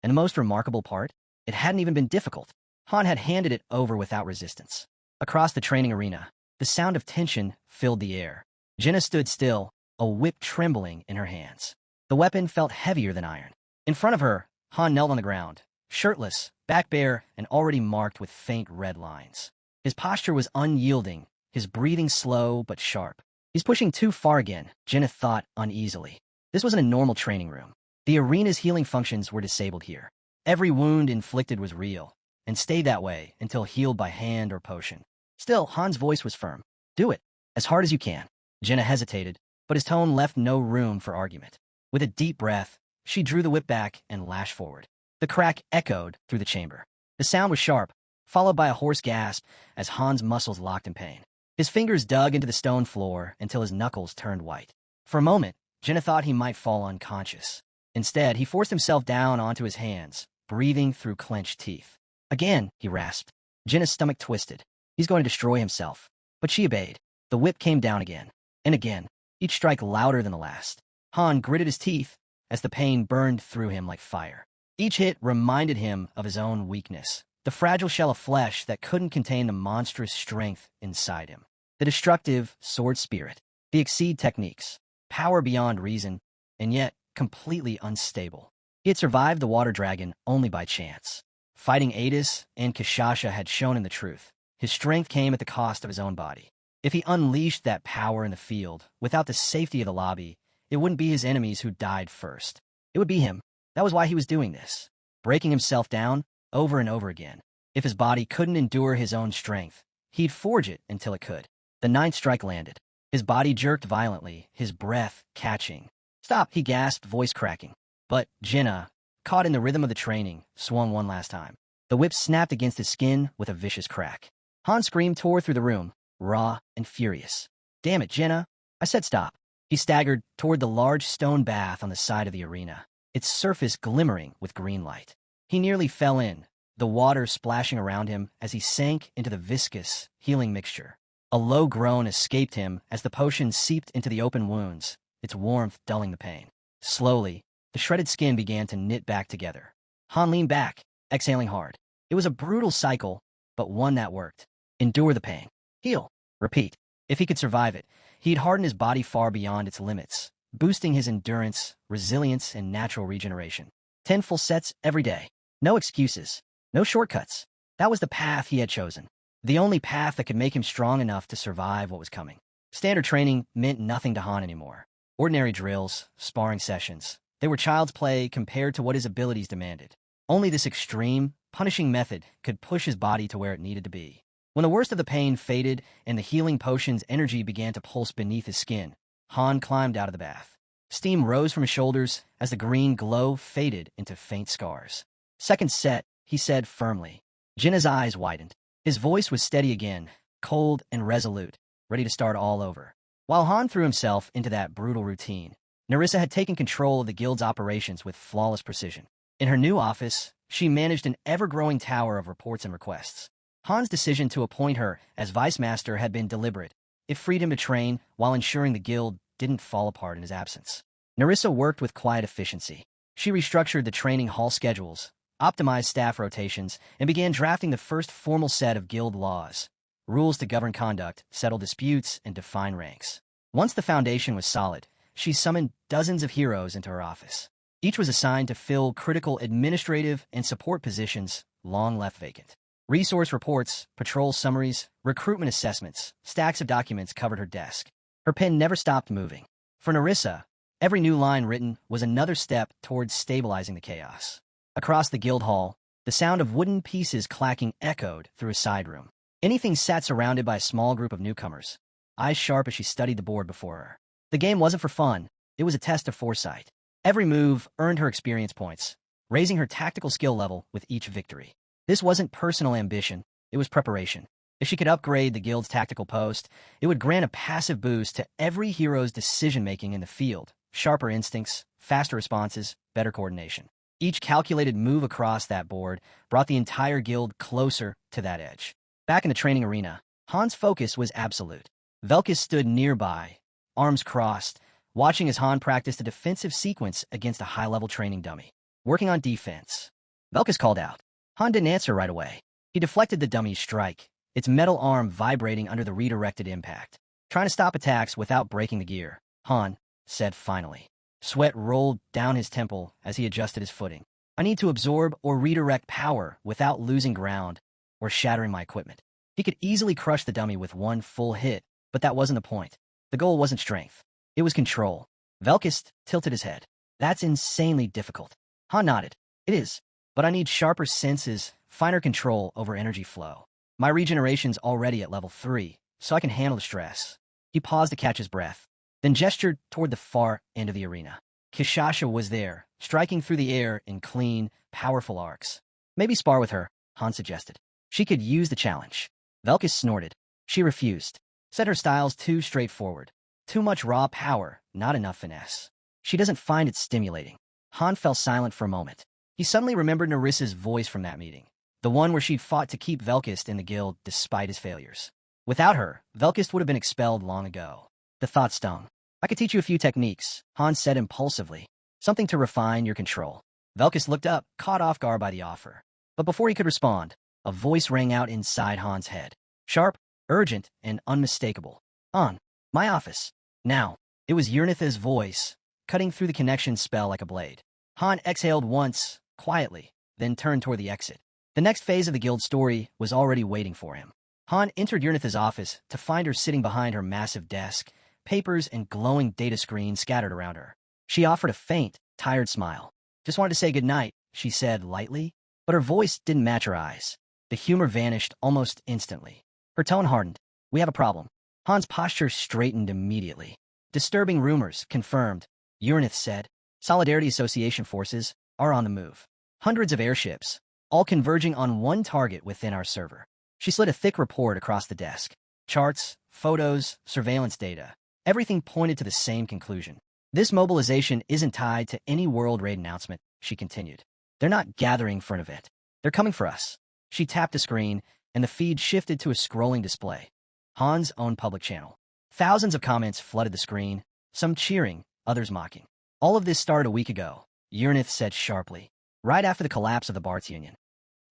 And the most remarkable part? It hadn't even been difficult. Han had handed it over without resistance. Across the training arena, the sound of tension filled the air. Jenna stood still, a whip trembling in her hands. The weapon felt heavier than iron. In front of her, Han knelt on the ground, shirtless, back bare, and already marked with faint red lines. His posture was unyielding, his breathing slow but sharp. "He's pushing too far again," Jenna thought uneasily. This wasn't a normal training room. The arena's healing functions were disabled here. Every wound inflicted was real, and stayed that way until healed by hand or potion. Still, Han's voice was firm. "Do it, as hard as you can." Jenna hesitated, but his tone left no room for argument. With a deep breath, she drew the whip back and lashed forward. The crack echoed through the chamber. The sound was sharp, followed by a hoarse gasp as Han's muscles locked in pain. His fingers dug into the stone floor until his knuckles turned white. For a moment, Jenna thought he might fall unconscious. Instead, he forced himself down onto his hands, breathing through clenched teeth. "Again," he rasped. Jenna's stomach twisted. He's going to destroy himself. But she obeyed. The whip came down again, and again, each strike louder than the last. Han gritted his teeth as the pain burned through him like fire. Each hit reminded him of his own weakness, the fragile shell of flesh that couldn't contain the monstrous strength inside him. The destructive sword spirit, the exceed techniques, power beyond reason, and yet completely unstable. He had survived the water dragon only by chance. Fighting Adis and Kishasha had shown him the truth. His strength came at the cost of his own body. If he unleashed that power in the field, without the safety of the lobby, it wouldn't be his enemies who died first. It would be him. That was why he was doing this, breaking himself down over and over again. If his body couldn't endure his own strength, he'd forge it until it could. The ninth strike landed. His body jerked violently, his breath catching. "Stop," he gasped, voice cracking. But Jenna, caught in the rhythm of the training, swung one last time. The whip snapped against his skin with a vicious crack. Han's scream tore through the room, raw and furious. "Damn it, Jenna. I said stop." He staggered toward the large stone bath on the side of the arena, its surface glimmering with green light. He nearly fell in, the water splashing around him as he sank into the viscous, healing mixture. A low groan escaped him as the potion seeped into the open wounds, its warmth dulling the pain. Slowly, the shredded skin began to knit back together. Han leaned back, exhaling hard. It was a brutal cycle, but one that worked. Endure the pain. Heal. Repeat. If he could survive it, he'd harden his body far beyond its limits, boosting his endurance, resilience, and natural regeneration. 10 full sets every day. No excuses. No shortcuts. That was the path he had chosen. The only path that could make him strong enough to survive what was coming. Standard training meant nothing to Han anymore. Ordinary drills, sparring sessions. They were child's play compared to what his abilities demanded. Only this extreme, punishing method could push his body to where it needed to be. When the worst of the pain faded and the healing potion's energy began to pulse beneath his skin, Han climbed out of the bath. Steam rose from his shoulders as the green glow faded into faint scars. "Second set," he said firmly. Jinna's eyes widened. His voice was steady again, cold and resolute, ready to start all over. While Han threw himself into that brutal routine, Nerissa had taken control of the guild's operations with flawless precision. In her new office, she managed an ever-growing tower of reports and requests. Han's decision to appoint her as vice master had been deliberate. It freed him to train while ensuring the guild didn't fall apart in his absence. Nerissa worked with quiet efficiency. She restructured the training hall schedules, optimized staff rotations, and began drafting the first formal set of guild laws, rules to govern conduct, settle disputes, and define ranks. Once the foundation was solid, she summoned dozens of heroes into her office. Each was assigned to fill critical administrative and support positions long left vacant. Resource reports, patrol summaries, recruitment assessments, stacks of documents covered her desk. Her pen never stopped moving. For Nerissa, every new line written was another step towards stabilizing the chaos. Across the guild hall, the sound of wooden pieces clacking echoed through a side room. Anything sat surrounded by a small group of newcomers, eyes sharp as she studied the board before her. The game wasn't for fun, it was a test of foresight. Every move earned her experience points, raising her tactical skill level with each victory. This wasn't personal ambition, it was preparation. If she could upgrade the guild's tactical post, it would grant a passive boost to every hero's decision-making in the field, sharper instincts, faster responses, better coordination. Each calculated move across that board brought the entire guild closer to that edge. Back in the training arena, Han's focus was absolute. Velkus stood nearby, arms crossed, watching as Han practiced a defensive sequence against a high-level training dummy. Working on defense. Velkus called out. Han didn't answer right away. He deflected the dummy's strike, its metal arm vibrating under the redirected impact. Trying to stop attacks without breaking the gear, Han said finally. Sweat rolled down his temple as he adjusted his footing. I need to absorb or redirect power without losing ground or shattering my equipment. He could easily crush the dummy with one full hit, but that wasn't the point. The goal wasn't strength. It was control. Velkus tilted his head. That's insanely difficult. Han nodded. It is, but I need sharper senses, finer control over energy flow. My regeneration's already at level 3, so I can handle the stress. He paused to catch his breath, then gestured toward the far end of the arena. Kishasha was there, striking through the air in clean, powerful arcs. Maybe spar with her, Han suggested. She could use the challenge. Velkus snorted. She refused. Said her style's too straightforward. Too much raw power, not enough finesse. She doesn't find it stimulating. Han fell silent for a moment. He suddenly remembered Nerissa's voice from that meeting, the one where she'd fought to keep Velkus in the guild despite his failures. Without her, Velkus would have been expelled long ago. The thought stung. I could teach you a few techniques, Han said impulsively. Something to refine your control. Velkus looked up, caught off guard by the offer. But before he could respond, a voice rang out inside Han's head. Sharp, urgent, and unmistakable. Han, my office. Now. It was Urnitha's voice, cutting through the connection spell like a blade. Han exhaled once, quietly, then turned toward the exit. The next phase of the guild story was already waiting for him. Han entered Urnitha's office to find her sitting behind her massive desk, papers and glowing data screens scattered around her. She offered a faint, tired smile. Just wanted to say goodnight, she said lightly, but her voice didn't match her eyes. The humor vanished almost instantly. Her tone hardened. We have a problem. Han's posture straightened immediately. Disturbing rumors, confirmed. Urnith said. Solidarity Association forces are on the move. Hundreds of airships, all converging on one target within our server. She slid a thick report across the desk. Charts, photos, surveillance data. Everything pointed to the same conclusion. This mobilization isn't tied to any world raid announcement, she continued. They're not gathering for an event. They're coming for us. She tapped the screen, and the feed shifted to a scrolling display. Han's own public channel. Thousands of comments flooded the screen, some cheering, others mocking. All of this started a week ago, Urnith said sharply, right after the collapse of the Barts Union.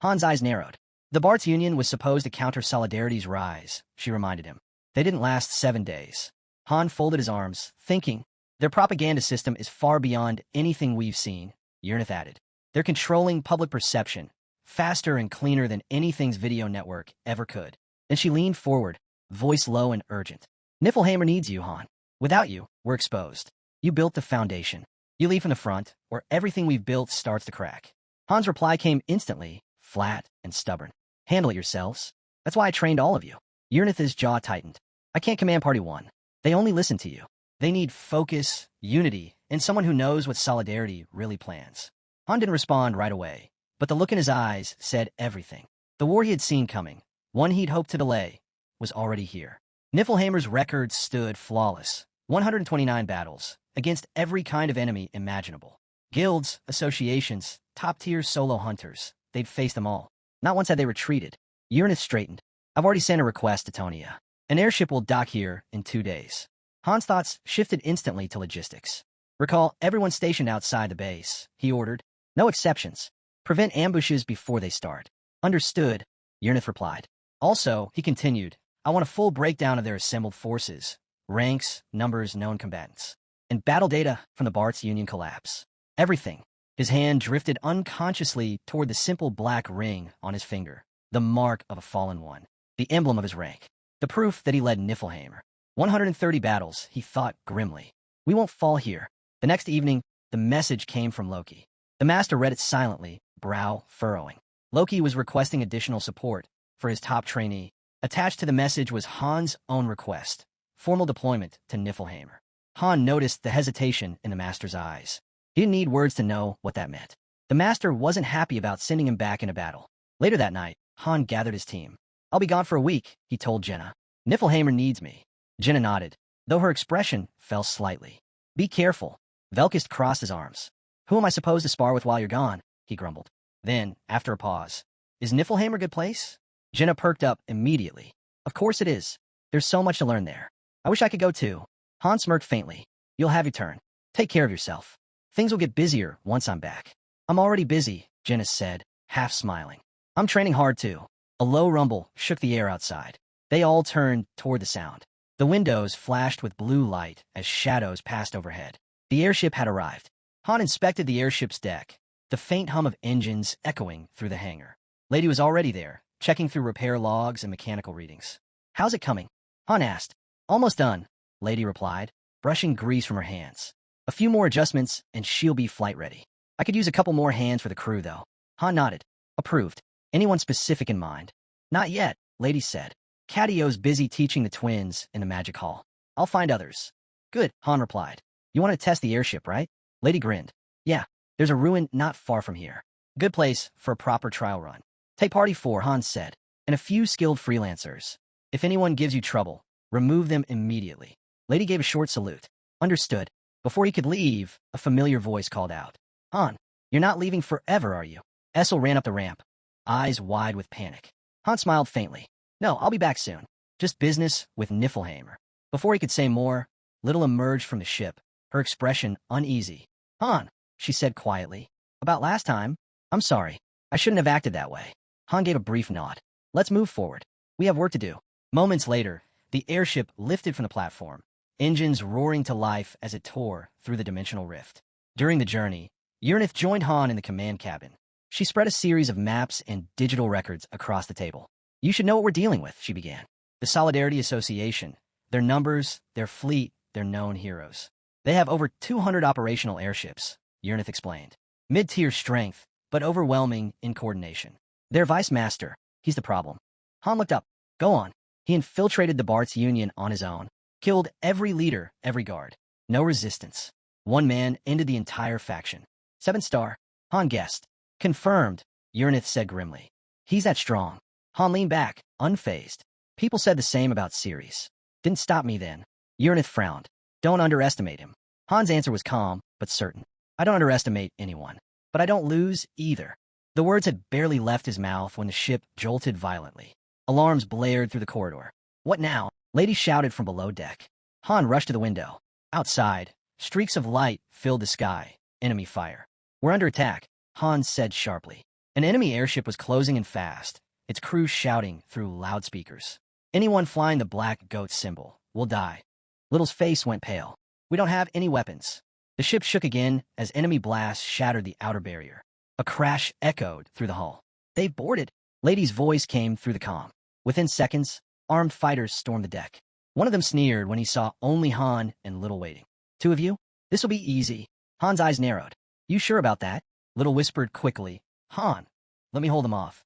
Han's eyes narrowed. The Barts Union was supposed to counter Solidarity's rise, she reminded him. They didn't last 7 days. Han folded his arms, thinking. Their propaganda system is far beyond anything we've seen, Urnith added. They're controlling public perception, faster and cleaner than anything's video network ever could. Then she leaned forward, voice low and urgent. Niflheimer needs you, Han. Without you, we're exposed. You built the foundation. You leave from the front, or everything we've built starts to crack. Han's reply came instantly, flat and stubborn. Handle it yourselves. That's why I trained all of you. Urnith's jaw tightened. I can't command Party 1. They only listen to you. They need focus, unity, and someone who knows what Solidarity really plans. Han didn't respond right away, but the look in his eyes said everything. The war he had seen coming, one he'd hoped to delay, was already here. Niflheimer's record stood flawless. 129 battles, against every kind of enemy imaginable. Guilds, associations, top-tier solo hunters. They'd faced them all. Not once had they retreated. Urnith straightened. I've already sent a request to Tonia. An airship will dock here in 2 days. Han's thoughts shifted instantly to logistics. Recall everyone stationed outside the base, he ordered. No exceptions. Prevent ambushes before they start. Understood, Urnith replied. Also, he continued, I want a full breakdown of their assembled forces, ranks, numbers, known combatants, and battle data from the Barts Union collapse. Everything. His hand drifted unconsciously toward the simple black ring on his finger, the mark of a fallen one, the emblem of his rank, the proof that he led Niflheimer. 130 battles, he thought grimly. We won't fall here. The next evening, the message came from Loki. The master read it silently, brow furrowing. Loki was requesting additional support for his top trainee. Attached to the message was Han's own request, formal deployment to Niflheimer. Han noticed the hesitation in the master's eyes. He didn't need words to know what that meant. The master wasn't happy about sending him back into battle. Later that night, Han gathered his team. I'll be gone for a week, he told Jenna. Niflheimer needs me. Jenna nodded, though her expression fell slightly. Be careful. Velkist crossed his arms. Who am I supposed to spar with while you're gone? He grumbled. Then, after a pause, is Niflheim a good place? Jenna perked up immediately. Of course it is. There's so much to learn there. I wish I could go too. Han smirked faintly. You'll have your turn. Take care of yourself. Things will get busier once I'm back. I'm already busy, Jenna said, half smiling. I'm training hard too. A low rumble shook the air outside. They all turned toward the sound. The windows flashed with blue light as shadows passed overhead. The airship had arrived. Han inspected the airship's deck, the faint hum of engines echoing through the hangar. Lady was already there, checking through repair logs and mechanical readings. How's it coming? Han asked. Almost done, Lady replied, brushing grease from her hands. A few more adjustments and she'll be flight ready. I could use a couple more hands for the crew, though. Han nodded. Approved. Anyone specific in mind? Not yet, Lady said. Cadio's busy teaching the twins in the magic hall. I'll find others. Good, Han replied. You want to test the airship, right? Lady grinned. Yeah, there's a ruin not far from here. Good place for a proper trial run. Take party 4, Han said, and a few skilled freelancers. If anyone gives you trouble, remove them immediately. Lady gave a short salute. Understood. Before he could leave, a familiar voice called out. Han, you're not leaving forever, are you? Essel ran up the ramp, eyes wide with panic. Han smiled faintly. No, I'll be back soon. Just business with Niflheim. Before he could say more, Little emerged from the ship, her expression uneasy. Han, she said quietly. About last time? I'm sorry. I shouldn't have acted that way. Han gave a brief nod. Let's move forward. We have work to do. Moments later, the airship lifted from the platform, engines roaring to life as it tore through the dimensional rift. During the journey, Urnith joined Han in the command cabin. She spread a series of maps and digital records across the table. You should know what we're dealing with, she began. The Solidarity Association, their numbers, their fleet, their known heroes. They have over 200 operational airships, Urnith explained. Mid-tier strength, but overwhelming in coordination. Their vice master, he's the problem. Han looked up. Go on. He infiltrated the Bart's Union on his own. Killed every leader, every guard. No resistance. One man ended the entire faction. 7-star. Han guessed. Confirmed, Urnith said grimly. He's that strong. Han leaned back, unfazed. People said the same about Ceres. Didn't stop me then. Urnith frowned. Don't underestimate him. Han's answer was calm, but certain. I don't underestimate anyone. But I don't lose either. The words had barely left his mouth when the ship jolted violently. Alarms blared through the corridor. What now? Lady shouted from below deck. Han rushed to the window. Outside, streaks of light filled the sky. Enemy fire. We're under attack, Han said sharply. An enemy airship was closing in fast, its crew shouting through loudspeakers. Anyone flying the black goat symbol will die. Little's face went pale. We don't have any weapons. The ship shook again as enemy blasts shattered the outer barrier. A crash echoed through the hull. They've boarded. Lady's voice came through the comm. Within seconds, armed fighters stormed the deck. One of them sneered when he saw only Han and Little waiting. 2 of you? This'll be easy. Han's eyes narrowed. You sure about that? Little whispered quickly. Han, let me hold them off.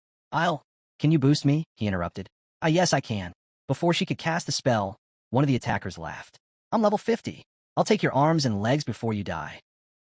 Can you boost me? He interrupted. Yes, I can. Before she could cast the spell, one of the attackers laughed. I'm level 50. I'll take your arms and legs before you die.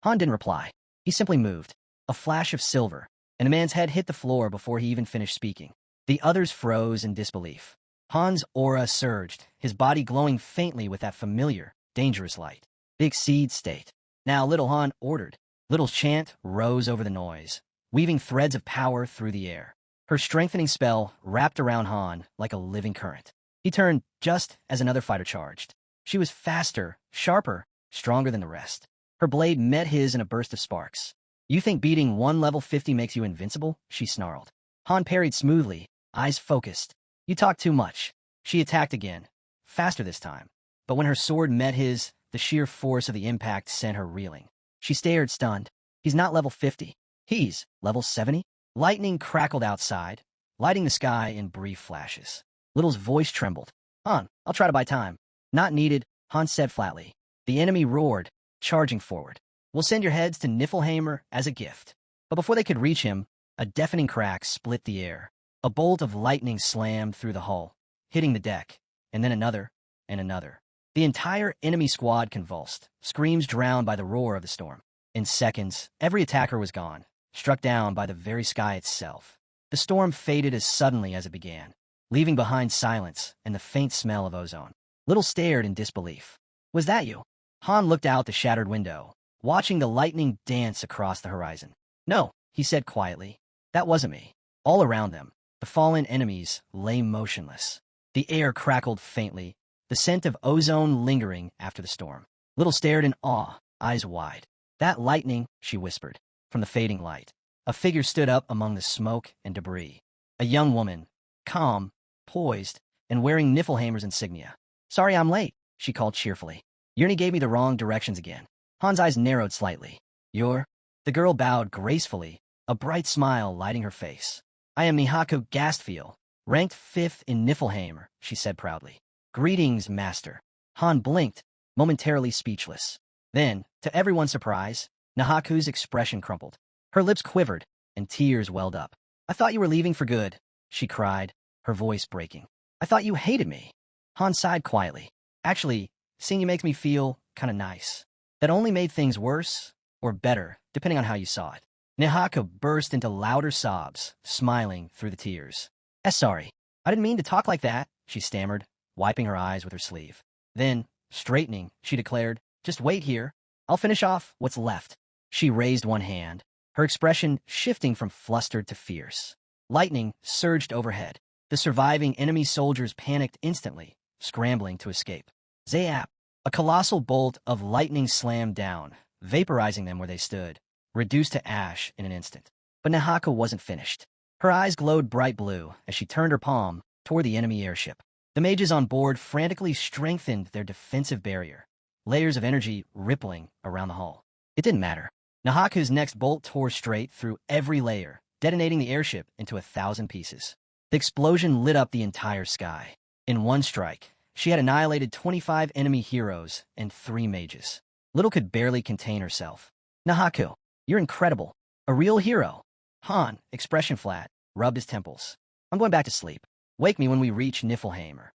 Han didn't reply. He simply moved. A flash of silver, and a man's head hit the floor before he even finished speaking. The others froze in disbelief. Han's aura surged, his body glowing faintly with that familiar, dangerous light. They exceed state. Now Little Han ordered. Little's chant rose over the noise, weaving threads of power through the air. Her strengthening spell wrapped around Han like a living current. He turned just as another fighter charged. She was faster, sharper, stronger than the rest. Her blade met his in a burst of sparks. You think beating one level 50 makes you invincible? She snarled. Han parried smoothly, eyes focused. You talk too much. She attacked again, faster this time. But when her sword met his, the sheer force of the impact sent her reeling. She stared, stunned. He's not level 50. He's level 70? Lightning crackled outside, lighting the sky in brief flashes. Little's voice trembled. Han, I'll try to buy time. Not needed, Han said flatly. The enemy roared, charging forward. We'll send your heads to Niflheim as a gift. But before they could reach him, a deafening crack split the air. A bolt of lightning slammed through the hull, hitting the deck, and then another, and another. The entire enemy squad convulsed, screams drowned by the roar of the storm. In seconds, every attacker was gone, struck down by the very sky itself. The storm faded as suddenly as it began, leaving behind silence and the faint smell of ozone. Little stared in disbelief. Was that you? Han looked out the shattered window, watching the lightning dance across the horizon. No, he said quietly. That wasn't me. All around them, the fallen enemies lay motionless. The air crackled faintly, the scent of ozone lingering after the storm. Little stared in awe, eyes wide. That lightning, she whispered, from the fading light. A figure stood up among the smoke and debris. A young woman, calm, poised, and wearing Niflheimer's insignia. Sorry I'm late, she called cheerfully. Yurni gave me the wrong directions again. Han's eyes narrowed slightly. You're? The girl bowed gracefully, a bright smile lighting her face. I am Mihako Gastfiel, ranked 5th in Niflheimer, she said proudly. Greetings, master. Han blinked, momentarily speechless. Then, to everyone's surprise, Nahaku's expression crumpled. Her lips quivered, and tears welled up. I thought you were leaving for good, she cried, her voice breaking. I thought you hated me. Han sighed quietly. Actually, seeing you makes me feel kinda nice. That only made things worse, or better, depending on how you saw it. Nahaku burst into louder sobs, smiling through the tears. Sorry, I didn't mean to talk like that, she stammered, wiping her eyes with her sleeve. Then, straightening, she declared, just wait here. I'll finish off what's left. She raised one hand, her expression shifting from flustered to fierce. Lightning surged overhead. The surviving enemy soldiers panicked instantly, scrambling to escape. Zayap! A colossal bolt of lightning slammed down, vaporizing them where they stood, reduced to ash in an instant. But Nahako wasn't finished. Her eyes glowed bright blue as she turned her palm toward the enemy airship. The mages on board frantically strengthened their defensive barrier, layers of energy rippling around the hull. It didn't matter. Nahaku's next bolt tore straight through every layer, detonating the airship into 1,000 pieces. The explosion lit up the entire sky. In one strike, she had annihilated 25 enemy heroes and 3 mages. Little could barely contain herself. Nahaku, you're incredible. A real hero. Han, expression flat, rubbed his temples. I'm going back to sleep. Wake me when we reach Niflheimer.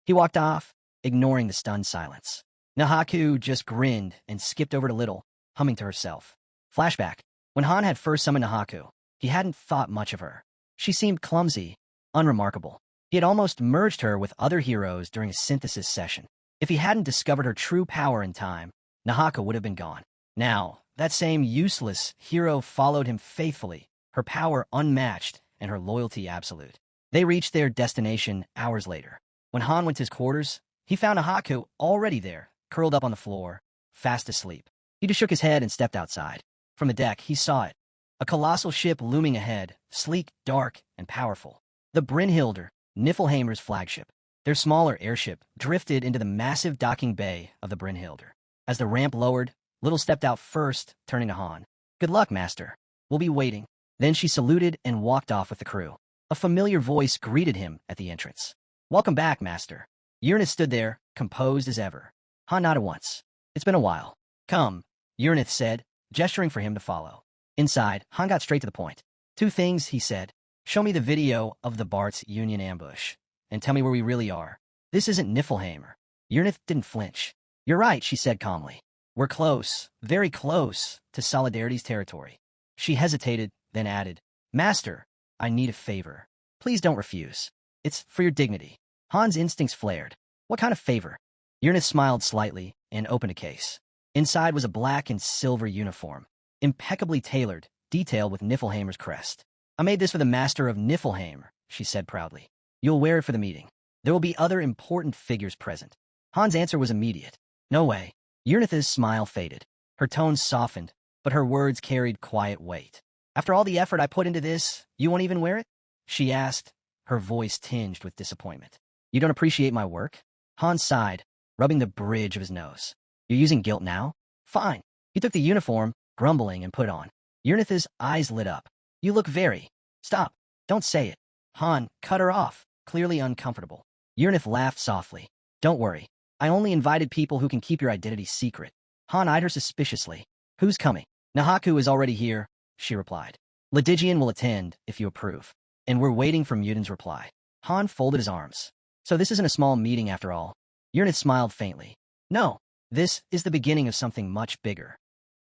He walked off, ignoring the stunned silence. Nahaku just grinned and skipped over to Little, humming to herself. Flashback. When Han had first summoned Nahaku, he hadn't thought much of her. She seemed clumsy, unremarkable. He had almost merged her with other heroes during a synthesis session. If he hadn't discovered her true power in time, Nahaku would have been gone. Now, that same useless hero followed him faithfully, her power unmatched and her loyalty absolute. They reached their destination hours later. When Han went to his quarters, he found Nahaku already there, curled up on the floor, fast asleep. He just shook his head and stepped outside. From the deck, he saw it. A colossal ship looming ahead, sleek, dark, and powerful. The Brynhildr, Niflheimer's flagship. Their smaller airship drifted into the massive docking bay of the Brynhildr. As the ramp lowered, Little stepped out first, turning to Han. Good luck, master. We'll be waiting. Then she saluted and walked off with the crew. A familiar voice greeted him at the entrance. Welcome back, master. Uranus stood there, composed as ever. Han nodded once. It's been a while. Come, Uranus said, gesturing for him to follow. Inside, Han got straight to the point. 2 things, he said. Show me the video of the Bart's Union ambush, and tell me where we really are. This isn't Niflheimer. Uranus didn't flinch. You're right, she said calmly. We're close, very close, to Solidarity's territory. She hesitated, then added, Master, I need a favor. Please don't refuse. It's for your dignity. Han's instincts flared. What kind of favor? Uranus smiled slightly and opened a case. Inside was a black and silver uniform, impeccably tailored, detailed with Niflheimer's crest. I made this for the master of Niflheimer, she said proudly. You'll wear it for the meeting. There will be other important figures present. Han's answer was immediate. No way. Uranus's smile faded. Her tone softened, but her words carried quiet weight. After all the effort I put into this, you won't even wear it? She asked, her voice tinged with disappointment. You don't appreciate my work? Han sighed, rubbing the bridge of his nose. You're using guilt now? Fine. He took the uniform, grumbling, and put it on. Uranus's eyes lit up. You look very... Stop. Don't say it. Han cut her off, clearly uncomfortable. Uranus laughed softly. Don't worry. I only invited people who can keep your identity secret. Han eyed her suspiciously. Who's coming? Nahaku is already here, she replied. Ledigian will attend, if you approve. And we're waiting for Muden's reply. Han folded his arms. So this isn't a small meeting after all. Uranus smiled faintly. No, this is the beginning of something much bigger.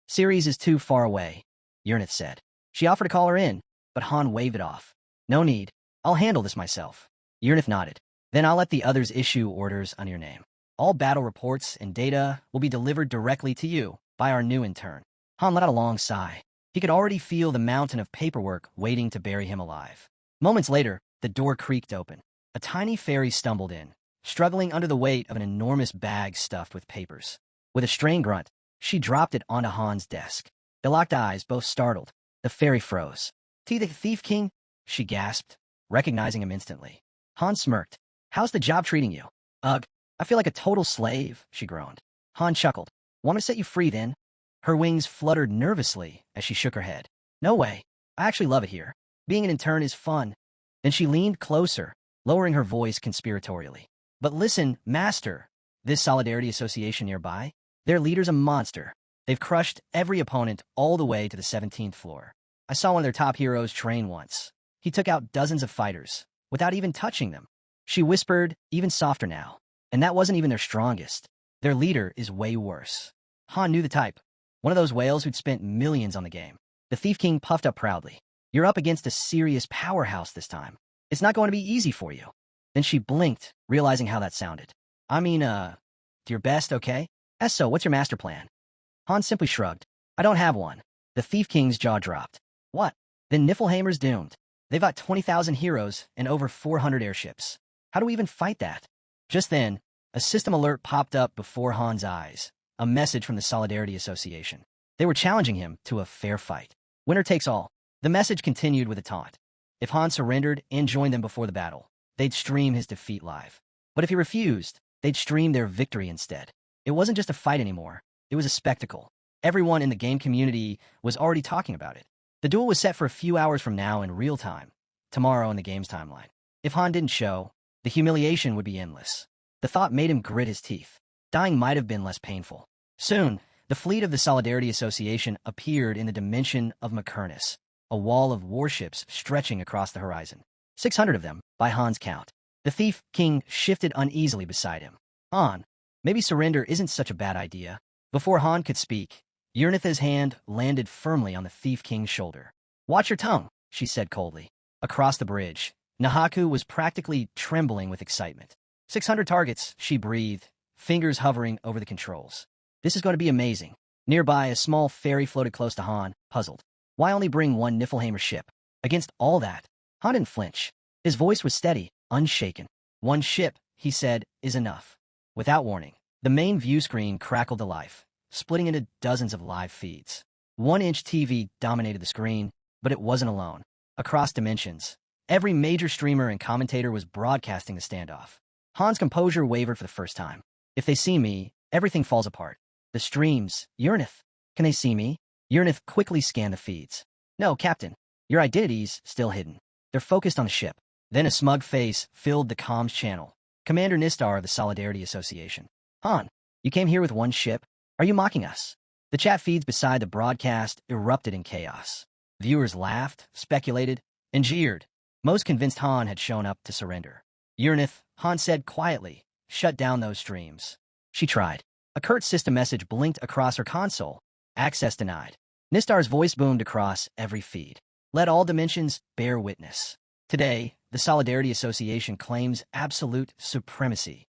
Ceres is too far away, Uranus said. She offered to call her in, but Han waved it off. No need. I'll handle this myself. Uranus nodded. Then I'll let the others issue orders on your name. All battle reports and data will be delivered directly to you, by our new intern. Han let out a long sigh. He could already feel the mountain of paperwork waiting to bury him alive. Moments later, the door creaked open. A tiny fairy stumbled in, struggling under the weight of an enormous bag stuffed with papers. With a strained grunt, she dropped it onto Han's desk. They locked eyes, both startled. The fairy froze. "The Thief King?" she gasped, recognizing him instantly. Han smirked. "How's the job treating you?" "Ugh, I feel like a total slave," she groaned. Han chuckled. "Want me to set you free, then?" Her wings fluttered nervously as she shook her head. "No way. I actually love it here. Being an intern is fun." Then she leaned closer, lowering her voice conspiratorially. "But listen, Master, this Solidarity Association nearby, their leader's a monster. They've crushed every opponent all the way to the 17th floor. I saw one of their top heroes train once. He took out dozens of fighters, without even touching them." She whispered, even softer now. "And that wasn't even their strongest. Their leader is way worse." Han knew the type. One of those whales who'd spent millions on the game. The Thief King puffed up proudly. "You're up against a serious powerhouse this time. It's not going to be easy for you." Then she blinked, realizing how that sounded. "I mean, do your best, okay? So, what's your master plan?" Han simply shrugged. "I don't have one." The Thief King's jaw dropped. "What? Then Niflheimer's doomed. They've got 20,000 heroes and over 400 airships. How do we even fight that?" Just then, a system alert popped up before Han's eyes. A message from the Solidarity Association. They were challenging him to a fair fight. Winner takes all. The message continued with a taunt. If Han surrendered and joined them before the battle, they'd stream his defeat live. But if he refused, they'd stream their victory instead. It wasn't just a fight anymore. It was a spectacle. Everyone in the game community was already talking about it. The duel was set for a few hours from now in real time, tomorrow in the game's timeline. If Han didn't show, the humiliation would be endless. The thought made him grit his teeth. Dying might have been less painful. Soon, the fleet of the Solidarity Association appeared in the dimension of Macernus, a wall of warships stretching across the horizon. 600 of them, by Han's count. The Thief King shifted uneasily beside him. "Han, maybe surrender isn't such a bad idea." Before Han could speak, Urnitha's hand landed firmly on the Thief King's shoulder. "Watch your tongue," she said coldly. Across the bridge, Nahaku was practically trembling with excitement. 600 targets, she breathed, fingers hovering over the controls. "This is going to be amazing." Nearby, a small fairy floated close to Han, puzzled. Why only bring one Niflheimer ship? Against all that, Han didn't flinch. His voice was steady, unshaken. "One ship," he said, "is enough." Without warning, the main view screen crackled to life, splitting into dozens of live feeds. 1-inch TV dominated the screen, but it wasn't alone. Across dimensions, every major streamer and commentator was broadcasting the standoff. Han's composure wavered for the first time. "If they see me, everything falls apart." The streams. "Urnith, can they see me?" Urnith quickly scanned the feeds. "No, Captain. Your identity's still hidden." They're focused on the ship. Then a smug face filled the comms channel. "Commander Nistar of the Solidarity Association." "Han, you came here with one ship? Are you mocking us?" The chat feeds beside the broadcast erupted in chaos. Viewers laughed, speculated, and jeered, most convinced Han had shown up to surrender. "Urnith," Han said quietly, "shut down those streams." She tried. A curt system message blinked across her console. "Access denied." Nistar's voice boomed across every feed. "Let all dimensions bear witness. Today, the Solidarity Association claims absolute supremacy."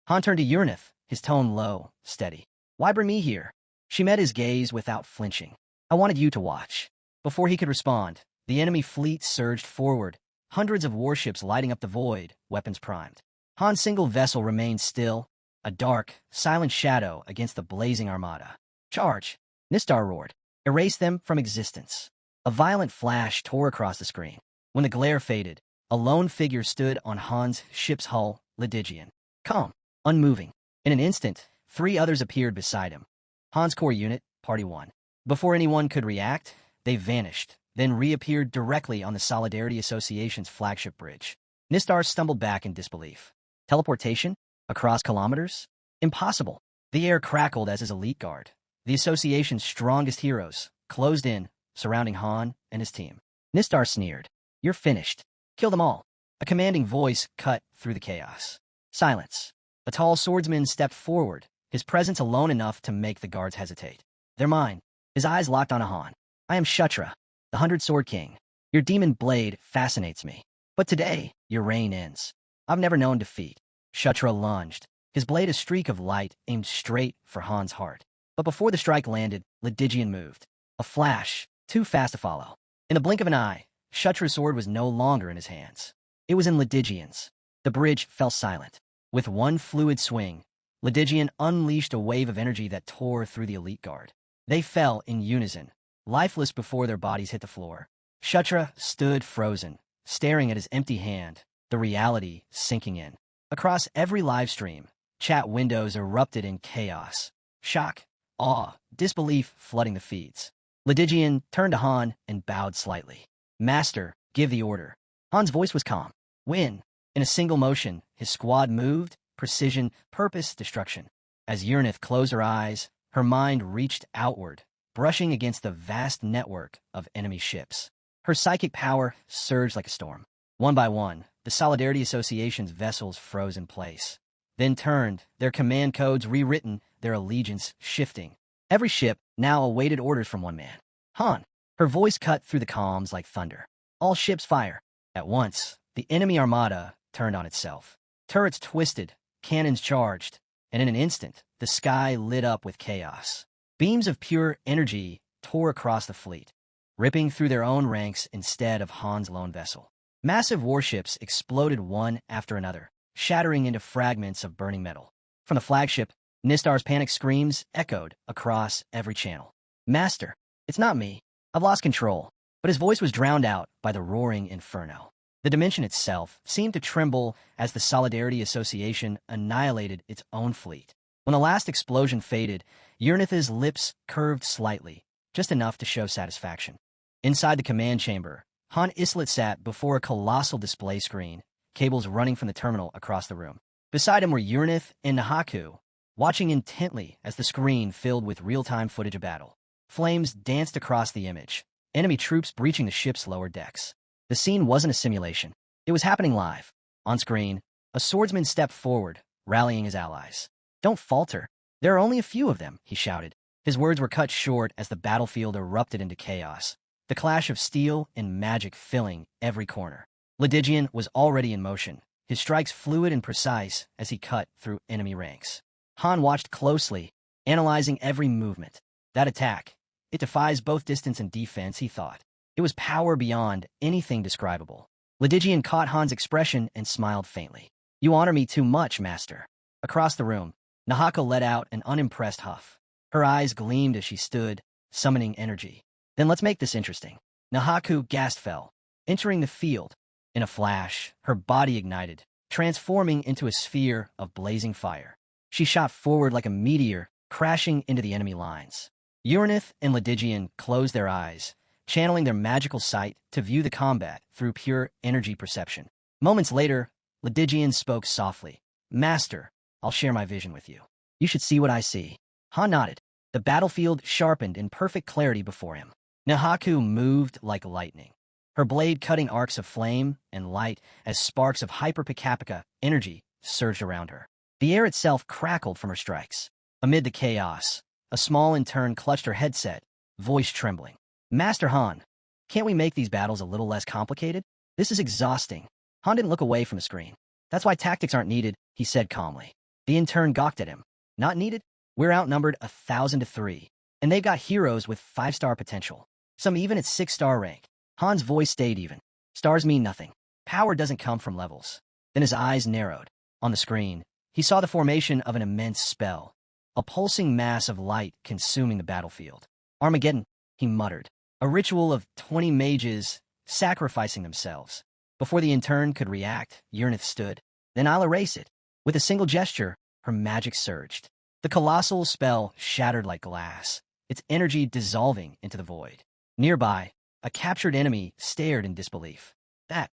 Han turned to Urnith, his tone low, steady. "Why bring me here?" She met his gaze without flinching. "I wanted you to watch." Before he could respond, the enemy fleet surged forward, hundreds of warships lighting up the void, weapons primed. Han's single vessel remained still, a dark, silent shadow against the blazing armada. "Charge!" Nistar roared. "Erase them from existence." A violent flash tore across the screen. When the glare faded, a lone figure stood on Han's ship's hull, Lydigian. Calm, unmoving. In an instant, 3 others appeared beside him. Han's core unit, Party 1. Before anyone could react, they vanished, then reappeared directly on the Solidarity Association's flagship bridge. Nistar stumbled back in disbelief. Teleportation? Across kilometers? Impossible. The air crackled as his elite guard, the Association's strongest heroes, closed in, surrounding Han and his team. Nistar sneered. "You're finished. Kill them all." A commanding voice cut through the chaos. Silence. A tall swordsman stepped forward, his presence alone enough to make the guards hesitate. "They're mine." His eyes locked on Han. "I am Kshatra, the 100-Sword King. Your demon blade fascinates me. But today, your reign ends. I've never known defeat." Kshatra lunged, his blade a streak of light aimed straight for Han's heart. But before the strike landed, Lydigian moved. A flash, too fast to follow. In the blink of an eye, Kshatra's sword was no longer in his hands. It was in Lydigian's. The bridge fell silent. With one fluid swing, Lydigian unleashed a wave of energy that tore through the elite guard. They fell in unison, lifeless before their bodies hit the floor. Kshatriya stood frozen, staring at his empty hand, the reality sinking in. Across every live stream, chat windows erupted in chaos. Shock, awe, disbelief flooding the feeds. Lydigian turned to Han and bowed slightly. "Master, give the order." Han's voice was calm. "Win." In a single motion, his squad moved, precision, purpose, destruction. As Uranith closed her eyes, her mind reached outward, brushing against the vast network of enemy ships. Her psychic power surged like a storm. One by one, the Solidarity Association's vessels froze in place. Then turned, their command codes rewritten, their allegiance shifting. Every ship now awaited orders from one man. Han. Her voice cut through the comms like thunder. All ships fire. At once, the enemy armada turned on itself. Turrets twisted, cannons charged, and in an instant, the sky lit up with chaos. Beams of pure energy tore across the fleet, ripping through their own ranks instead of Han's lone vessel. Massive warships exploded one after another, shattering into fragments of burning metal. From the flagship, Nistar's panic screams echoed across every channel. "Master, it's not me. I've lost control." But his voice was drowned out by the roaring inferno. The dimension itself seemed to tremble as the Solidarity Association annihilated its own fleet. When the last explosion faded, Uranith's lips curved slightly, just enough to show satisfaction. Inside the command chamber, Han Islet sat before a colossal display screen, cables running from the terminal across the room. Beside him were Uranith and Nahaku, watching intently as the screen filled with real-time footage of battle. Flames danced across the image, enemy troops breaching the ship's lower decks. The scene wasn't a simulation. It was happening live. On screen, a swordsman stepped forward, rallying his allies. "Don't falter. There are only a few of them," he shouted. His words were cut short as the battlefield erupted into chaos, the clash of steel and magic filling every corner. Lydigian was already in motion, his strikes fluid and precise as he cut through enemy ranks. Han watched closely, analyzing every movement. That attack, it defies both distance and defense, he thought. It was power beyond anything describable. Lydigian caught Han's expression and smiled faintly. "You honor me too much, master." Across the room, Nahaka let out an unimpressed huff. Her eyes gleamed as she stood, summoning energy. "Then let's make this interesting." Nahaku gasped fell, entering the field. In a flash, her body ignited, transforming into a sphere of blazing fire. She shot forward like a meteor, crashing into the enemy lines. Uranith and Lydigian closed their eyes, channeling their magical sight to view the combat through pure energy perception. Moments later, Lydigian spoke softly. "Master, I'll share my vision with you. You should see what I see." Han nodded. The battlefield sharpened in perfect clarity before him. Nahaku moved like lightning, her blade cutting arcs of flame and light as sparks of hyper-Pikapika energy surged around her. The air itself crackled from her strikes. Amid the chaos, a small intern clutched her headset, voice trembling. "Master Han, can't we make these battles a little less complicated? This is exhausting." Han didn't look away from the screen. "That's why tactics aren't needed," he said calmly. The intern gawked at him. "Not needed? We're outnumbered 1,000-3, and they've got heroes with 5-star potential, some even at 6-star rank." Han's voice stayed even. "Stars mean nothing. Power doesn't come from levels." Then his eyes narrowed. On the screen, he saw the formation of an immense spell, a pulsing mass of light consuming the battlefield. "Armageddon," he muttered. A ritual of 20 mages sacrificing themselves. Before the intern could react, Uranith stood. "Then I'll erase it." With a single gesture, her magic surged. The colossal spell shattered like glass, its energy dissolving into the void. Nearby, a captured enemy stared in disbelief. That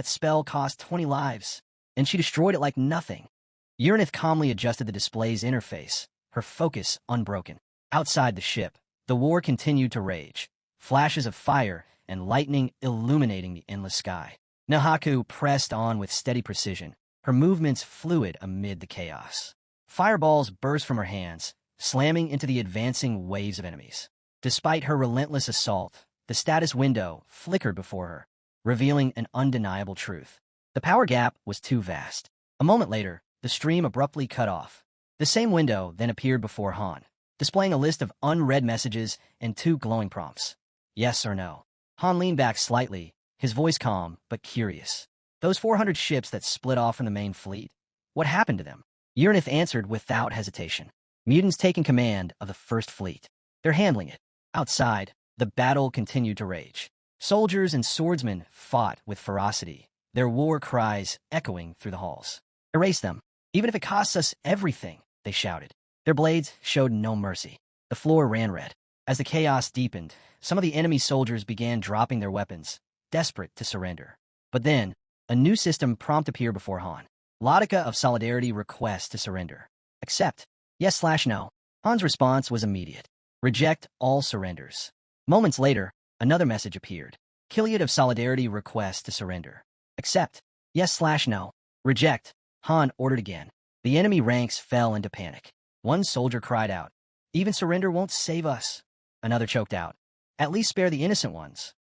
spell cost 20 lives, and she destroyed it like nothing. Uranith calmly adjusted the display's interface, her focus unbroken. Outside the ship, the war continued to rage, flashes of fire and lightning illuminating the endless sky. Nahaku pressed on with steady precision, her movements fluid amid the chaos. Fireballs burst from her hands, slamming into the advancing waves of enemies. Despite her relentless assault, the status window flickered before her, revealing an undeniable truth. The power gap was too vast. A moment later, the stream abruptly cut off. The same window then appeared before Han. displaying a list of unread messages and 2 glowing prompts. Yes or no. Han leaned back slightly, his voice calm but curious. Those 400 ships that split off from the main fleet? What happened to them? Uranith answered without hesitation. Mutants taking command of the First Fleet. They're handling it. Outside, the battle continued to rage. Soldiers and swordsmen fought with ferocity, their war cries echoing through the halls. Erase them, even if it costs us everything, they shouted. Their blades showed no mercy. The floor ran red. As the chaos deepened, some of the enemy soldiers began dropping their weapons, desperate to surrender. But then, a new system prompt appeared before Han. Logica of Solidarity request to surrender. Accept. Yes/no. Han's response was immediate. Reject all surrenders. Moments later, another message appeared. Kiliad of Solidarity request to surrender. Accept. Yes/no. Reject. Han ordered again. The enemy ranks fell into panic. One soldier cried out, "Even surrender won't save us." Another choked out, "At least spare the innocent ones."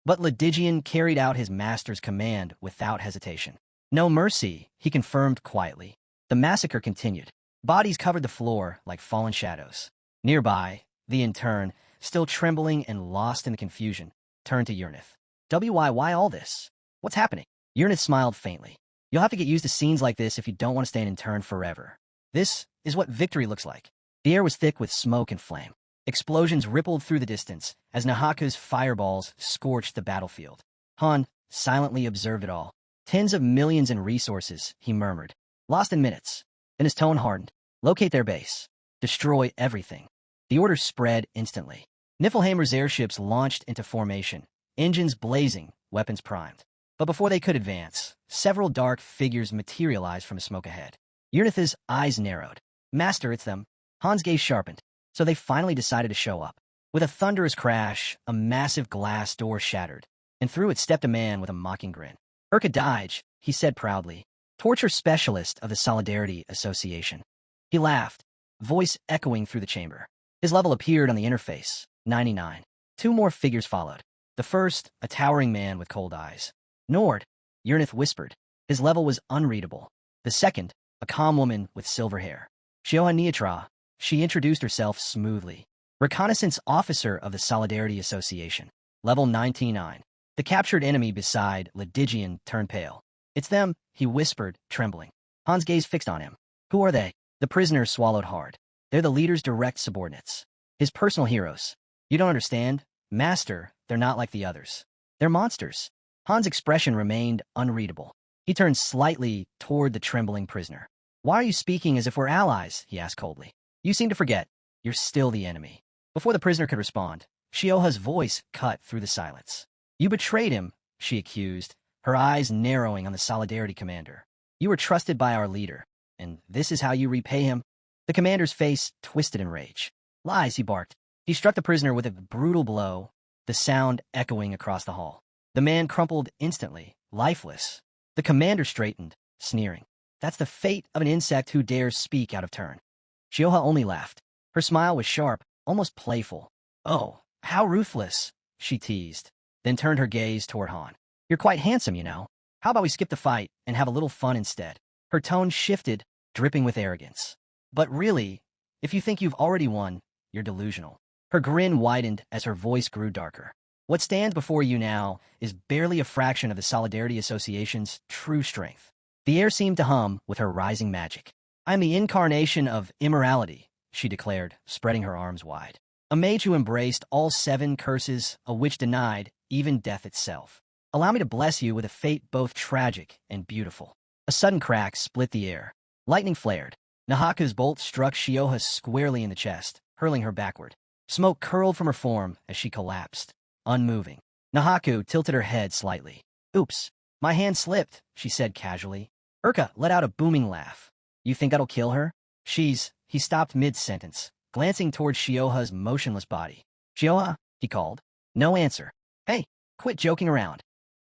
But Ledigian carried out his master's command without hesitation. No mercy, he confirmed quietly. The massacre continued. Bodies covered the floor like fallen shadows. Nearby, the intern, still trembling and lost in the confusion, turned to Uranith. Why all this? What's happening? Uranith smiled faintly. You'll have to get used to scenes like this if you don't want to stay an intern forever. This is what victory looks like. The air was thick with smoke and flame. Explosions rippled through the distance as Nahaku's fireballs scorched the battlefield. Han silently observed it all. Tens of millions in resources, he murmured. Lost in minutes. Then his tone hardened. Locate their base. Destroy everything. The order spread instantly. Niflheimer's airships launched into formation, engines blazing, weapons primed. But before they could advance, several dark figures materialized from the smoke ahead. Uranith's eyes narrowed. Master, it's them. Han's gaze sharpened. So they finally decided to show up. With a thunderous crash, a massive glass door shattered, and through it stepped a man with a mocking grin. Urka Daij, he said proudly, torture specialist of the Solidarity Association. He laughed, voice echoing through the chamber. His level appeared on the interface, 99. 2 more figures followed. The first, a towering man with cold eyes. Nord, Uranith whispered. His level was unreadable. The second, a calm woman with silver hair. Shioha Neatra, she introduced herself smoothly. Reconnaissance officer of the Solidarity Association. Level 99. The captured enemy beside Ledigian turned pale. It's them, he whispered, trembling. Han's gaze fixed on him. Who are they? The prisoner swallowed hard. They're the leader's direct subordinates. His personal heroes. You don't understand? Master, they're not like the others. They're monsters. Han's expression remained unreadable. He turned slightly toward the trembling prisoner. Why are you speaking as if we're allies? He asked coldly. You seem to forget. You're still the enemy. Before the prisoner could respond, Shioha's voice cut through the silence. You betrayed him, she accused, her eyes narrowing on the Solidarity commander. You were trusted by our leader, and this is how you repay him? The commander's face twisted in rage. Lies, he barked. He struck the prisoner with a brutal blow, the sound echoing across the hall. The man crumpled instantly, lifeless. The commander straightened, sneering. That's the fate of an insect who dares speak out of turn. Shioha only laughed. Her smile was sharp, almost playful. Oh, how ruthless, she teased, then turned her gaze toward Han. You're quite handsome, you know. How about we skip the fight and have a little fun instead? Her tone shifted, dripping with arrogance. But really, if you think you've already won, you're delusional. Her grin widened as her voice grew darker. What stands before you now is barely a fraction of the Solidarity Association's true strength. The air seemed to hum with her rising magic. I'm the incarnation of immorality, she declared, spreading her arms wide. A mage who embraced all 7 curses, a witch denied, even death itself. Allow me to bless you with a fate both tragic and beautiful. A sudden crack split the air. Lightning flared. Nahaku's bolt struck Shioha squarely in the chest, hurling her backward. Smoke curled from her form as she collapsed, unmoving. Nahaku tilted her head slightly. Oops, my hand slipped, she said casually. Urka let out a booming laugh. You think that'll kill her? He stopped mid-sentence, glancing toward Shioha's motionless body. Shioha, he called. No answer. Hey, quit joking around.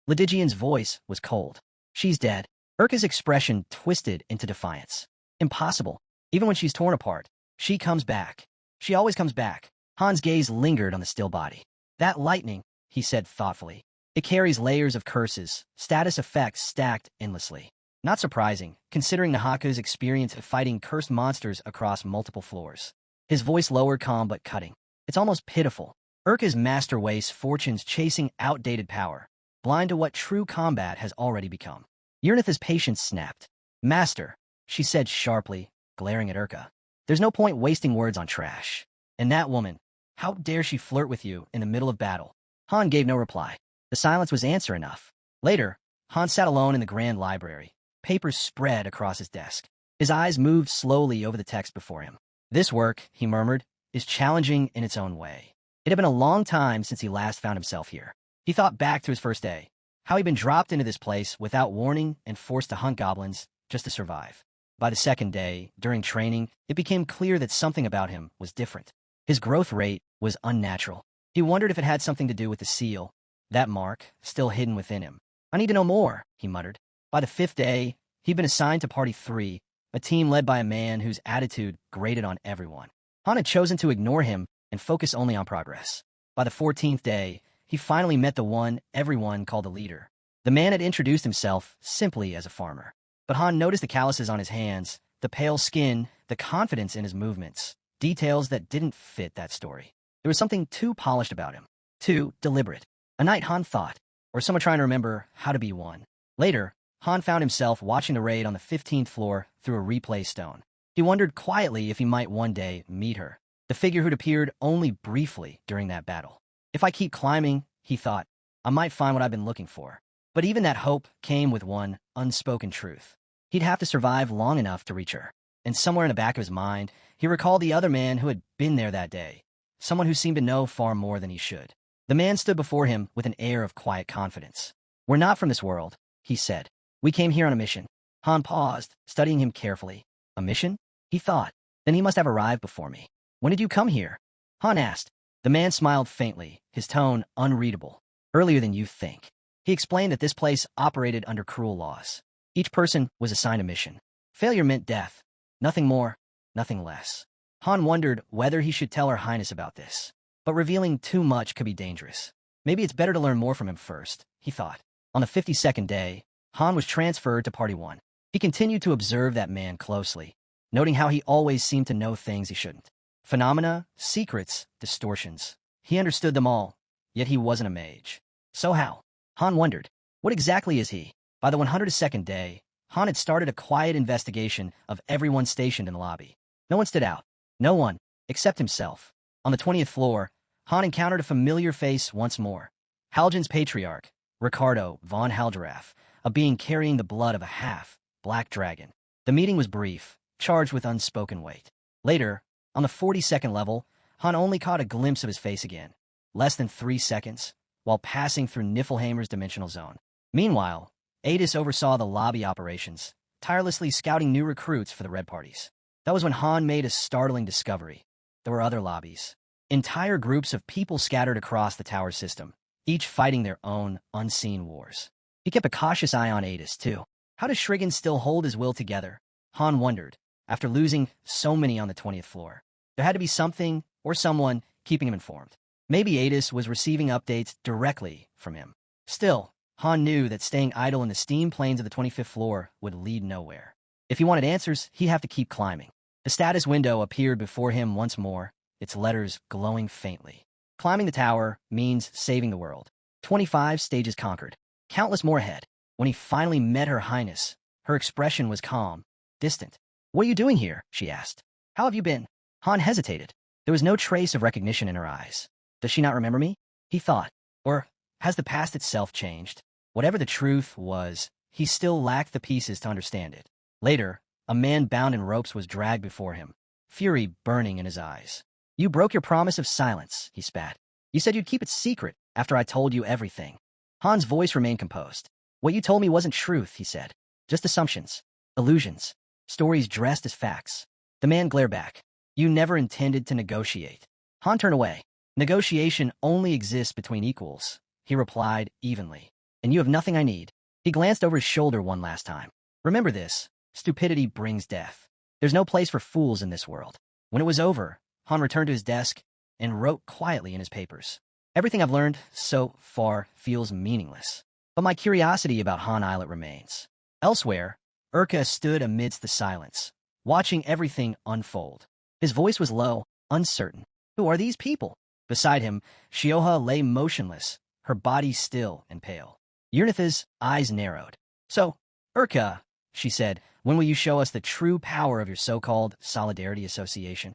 Ledigian's voice was cold. She's dead. Urka's expression twisted into defiance. Impossible. Even when she's torn apart, she comes back. She always comes back. Han's gaze lingered on the still body. That lightning, he said thoughtfully. It carries layers of curses, status effects stacked endlessly. Not surprising, considering Nahaku's experience of fighting cursed monsters across multiple floors. His voice lower, calm but cutting. It's almost pitiful. Urka's master wastes fortunes chasing outdated power, blind to what true combat has already become. Urnitha's patience snapped. Master, she said sharply, glaring at Urka. There's no point wasting words on trash. And that woman, how dare she flirt with you in the middle of battle? Han gave no reply. The silence was answer enough. Later, Han sat alone in the grand library, papers spread across his desk. His eyes moved slowly over the text before him. This work, he murmured, is challenging in its own way. It had been a long time since he last found himself here. He thought back to his first day, how he'd been dropped into this place without warning and forced to hunt goblins just to survive. By the second day, during training, it became clear that something about him was different. His growth rate was unnatural. He wondered if it had something to do with the seal, that mark still hidden within him. I need to know more, he muttered. By the fifth day, he'd been assigned to Party 3, a team led by a man whose attitude grated on everyone. Han had chosen to ignore him and focus only on progress. By the 14th day, he finally met the one everyone called a leader. The man had introduced himself simply as a farmer. But Han noticed the calluses on his hands, the pale skin, the confidence in his movements, details that didn't fit that story. There was something too polished about him, too deliberate. A night, Han thought, or someone trying to remember how to be one. Later, Han found himself watching the raid on the 15th floor through a replay stone. He wondered quietly if he might one day meet her, the figure who'd appeared only briefly during that battle. If I keep climbing, he thought, I might find what I've been looking for. But even that hope came with one unspoken truth. He'd have to survive long enough to reach her. And somewhere in the back of his mind, he recalled the other man who had been there that day, someone who seemed to know far more than he should. The man stood before him with an air of quiet confidence. We're not from this world, he said. We came here on a mission. Han paused, studying him carefully. A mission? He thought. Then he must have arrived before me. When did you come here? Han asked. The man smiled faintly, his tone unreadable. Earlier than you think. He explained that this place operated under cruel laws. Each person was assigned a mission. Failure meant death. Nothing more, nothing less. Han wondered whether he should tell Her Highness about this. But revealing too much could be dangerous. Maybe it's better to learn more from him first, he thought. On the 52nd day, Han was transferred to Party 1. He continued to observe that man closely, noting how he always seemed to know things he shouldn't. Phenomena, secrets, distortions. He understood them all, yet he wasn't a mage. So how? Han wondered. What exactly is he? By the 102nd day, Han had started a quiet investigation of everyone stationed in the lobby. No one stood out. No one, except himself. On the 20th floor, Han encountered a familiar face once more. Haljan's patriarch, Ricardo von Halderath, a being carrying the blood of a half-black dragon. The meeting was brief, charged with unspoken weight. Later, on the 42nd level, Han only caught a glimpse of his face again. Less than 3 seconds, while passing through Niflheimer's dimensional zone. Meanwhile, Adis oversaw the lobby operations, tirelessly scouting new recruits for the red parties. That was when Han made a startling discovery. There were other lobbies. Entire groups of people scattered across the tower system, each fighting their own unseen wars. He kept a cautious eye on Adis, too. How does Shriggan still hold his will together? Han wondered, after losing so many on the 20th floor. There had to be something or someone keeping him informed. Maybe Adis was receiving updates directly from him. Still, Han knew that staying idle in the steam plains of the 25th floor would lead nowhere. If he wanted answers, he'd have to keep climbing. The status window appeared before him once more, its letters glowing faintly. Climbing the tower means saving the world. 25 stages conquered. Countless more ahead. When he finally met Her Highness, her expression was calm, distant. What are you doing here? She asked. How have you been? Han hesitated. There was no trace of recognition in her eyes. Does she not remember me? He thought. Or has the past itself changed? Whatever the truth was, he still lacked the pieces to understand it. Later, a man bound in ropes was dragged before him, fury burning in his eyes. You broke your promise of silence, he spat. You said you'd keep it secret after I told you everything. Han's voice remained composed. What you told me wasn't truth, he said. Just assumptions, illusions, stories dressed as facts. The man glared back. You never intended to negotiate. Han turned away. Negotiation only exists between equals, he replied evenly. And you have nothing I need. He glanced over his shoulder one last time. Remember this, stupidity brings death. There's no place for fools in this world. When it was over, Han returned to his desk and wrote quietly in his papers. Everything I've learned so far feels meaningless. But my curiosity about Han Islet remains. Elsewhere, Urka stood amidst the silence, watching everything unfold. His voice was low, uncertain. Who are these people? Beside him, Shioha lay motionless, her body still and pale. Euryntha's eyes narrowed. So, Urka, she said, when will you show us the true power of your so-called Solidarity Association?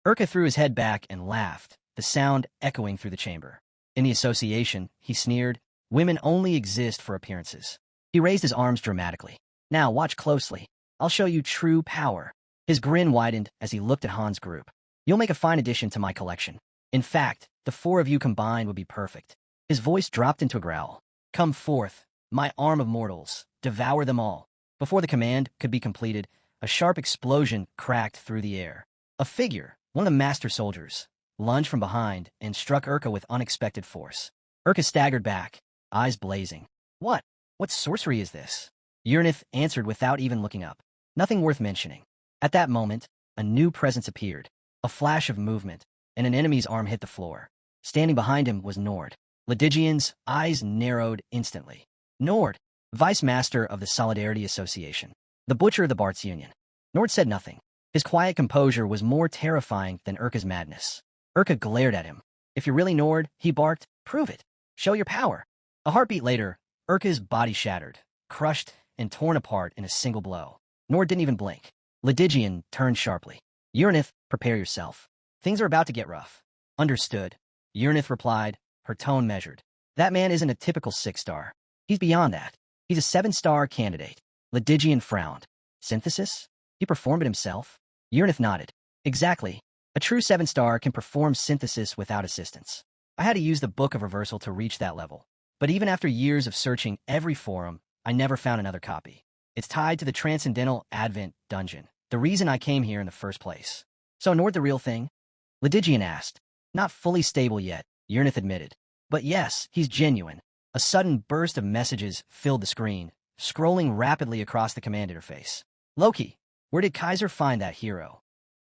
Urka threw his head back and laughed, the sound echoing through the chamber. In the association, he sneered, women only exist for appearances. He raised his arms dramatically. Now watch closely. I'll show you true power. His grin widened as he looked at Han's group. You'll make a fine addition to my collection. In fact, the four of you combined would be perfect. His voice dropped into a growl. Come forth, my arm of mortals, devour them all. Before the command could be completed, a sharp explosion cracked through the air. A figure, one of the master soldiers, lunged from behind and struck Urka with unexpected force. Urka staggered back, eyes blazing. What? What sorcery is this? Euryntha answered without even looking up. Nothing worth mentioning. At that moment, a new presence appeared. A flash of movement, and an enemy's arm hit the floor. Standing behind him was Nord. Lydigian's eyes narrowed instantly. Nord, Vice Master of the Solidarity Association. The Butcher of the Barts Union. Nord said nothing. His quiet composure was more terrifying than Urka's madness. Urka glared at him. If you're really Nord, he barked, prove it. Show your power. A heartbeat later, Urka's body shattered, crushed, and torn apart in a single blow. Nord didn't even blink. Lydigian turned sharply. Euryntha, prepare yourself. Things are about to get rough. Understood. Euryntha replied, her tone measured. That man isn't a typical 6-star. He's beyond that. He's a 7-star candidate. Lydigian frowned. Synthesis? He performed it himself? Euryntha nodded. Exactly. A true 7-star can perform synthesis without assistance. I had to use the Book of Reversal to reach that level. But even after years of searching every forum, I never found another copy. It's tied to the Transcendental Advent Dungeon, the reason I came here in the first place. So Nord the real thing? Lydigian asked. Not fully stable yet, Euryntha admitted. But yes, he's genuine. A sudden burst of messages filled the screen, scrolling rapidly across the command interface. Loki, where did Kaiser find that hero?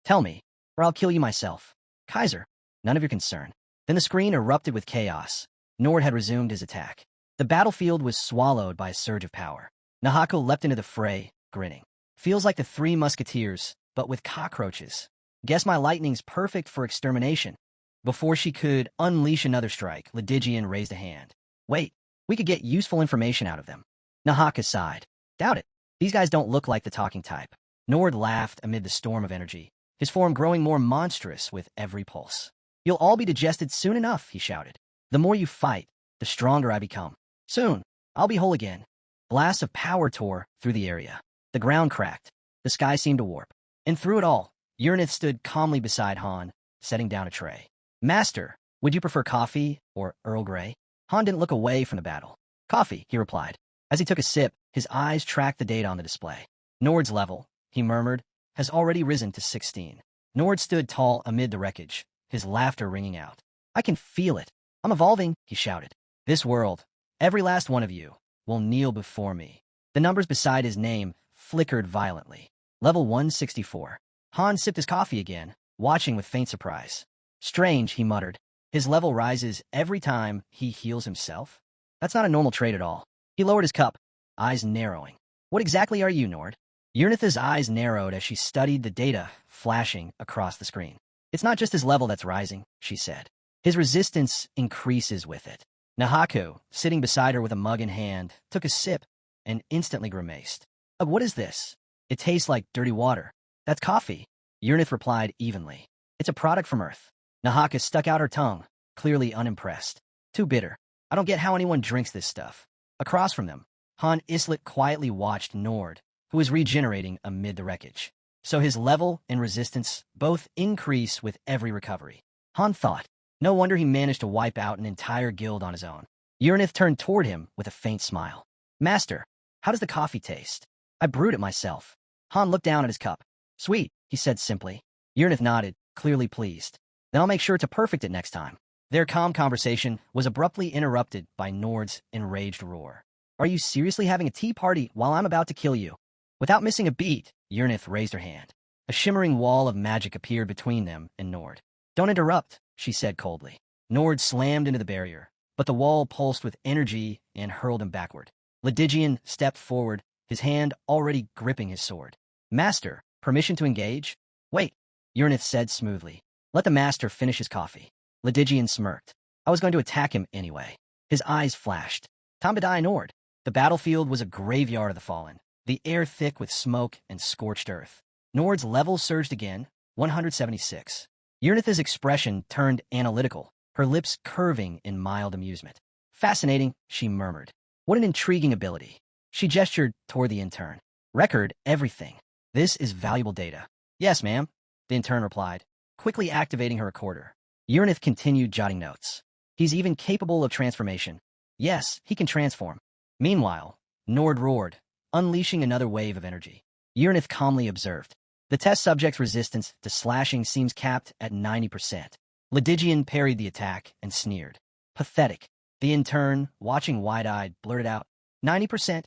Tell me, or I'll kill you myself. Kaiser, none of your concern. Then the screen erupted with chaos. Nord had resumed his attack. The battlefield was swallowed by a surge of power. Nahako leapt into the fray, grinning. Feels like the Three Musketeers, but with cockroaches. Guess my lightning's perfect for extermination. Before she could unleash another strike, Lydigian raised a hand. Wait, we could get useful information out of them. Nahaka sighed. Doubt it. These guys don't look like the talking type. Nord laughed amid the storm of energy, his form growing more monstrous with every pulse. You'll all be digested soon enough, he shouted. The more you fight, the stronger I become. Soon, I'll be whole again. Blasts of power tore through the area. The ground cracked. The sky seemed to warp. And through it all, Euryntha stood calmly beside Han, setting down a tray. Master, would you prefer coffee or Earl Grey? Han didn't look away from the battle. Coffee, he replied. As he took a sip, his eyes tracked the data on the display. Nord's level, he murmured, has already risen to 16. Nord stood tall amid the wreckage, his laughter ringing out. I can feel it. I'm evolving, he shouted. This world, every last one of you, will kneel before me. The numbers beside his name flickered violently. Level 164. Han sipped his coffee again, watching with faint surprise. Strange, he muttered. His level rises every time he heals himself? That's not a normal trait at all. He lowered his cup, eyes narrowing. What exactly are you, Nord? Euryntha's eyes narrowed as she studied the data flashing across the screen. It's not just his level that's rising, she said. His resistance increases with it. Nahako, sitting beside her with a mug in hand, took a sip and instantly grimaced. Ugh, what is this? It tastes like dirty water. That's coffee, Euryntha replied evenly. It's a product from Earth. Nahaka stuck out her tongue, clearly unimpressed. Too bitter. I don't get how anyone drinks this stuff. Across from them, Han Islet quietly watched Nord, who was regenerating amid the wreckage. So his level and resistance both increase with every recovery. Han thought, no wonder he managed to wipe out an entire guild on his own. Euryntha turned toward him with a faint smile. Master, how does the coffee taste? I brewed it myself. Han looked down at his cup. Sweet, he said simply. Euryntha nodded, clearly pleased. Then I'll make sure to perfect it next time. Their calm conversation was abruptly interrupted by Nord's enraged roar. Are you seriously having a tea party while I'm about to kill you? Without missing a beat, Euryntha raised her hand. A shimmering wall of magic appeared between them and Nord. Don't interrupt, she said coldly. Nord slammed into the barrier, but the wall pulsed with energy and hurled him backward. Lydigian stepped forward, his hand already gripping his sword. Master, permission to engage? Wait, Euryntha said smoothly. Let the master finish his coffee. Ledigian smirked. I was going to attack him anyway. His eyes flashed. Time to die, Nord. The battlefield was a graveyard of the fallen, the air thick with smoke and scorched earth. Nord's level surged again, 176. Uranith's expression turned analytical, her lips curving in mild amusement. Fascinating, she murmured. What an intriguing ability. She gestured toward the intern. Record everything. This is valuable data. Yes, ma'am, the intern replied, quickly activating her recorder. Uranith continued jotting notes. He's even capable of transformation. Yes, he can transform. Meanwhile, Nord roared, unleashing another wave of energy. Uranith calmly observed. The test subject's resistance to slashing seems capped at 90%. Ledigian parried the attack and sneered. Pathetic. The intern, watching wide-eyed, blurted out, 90%?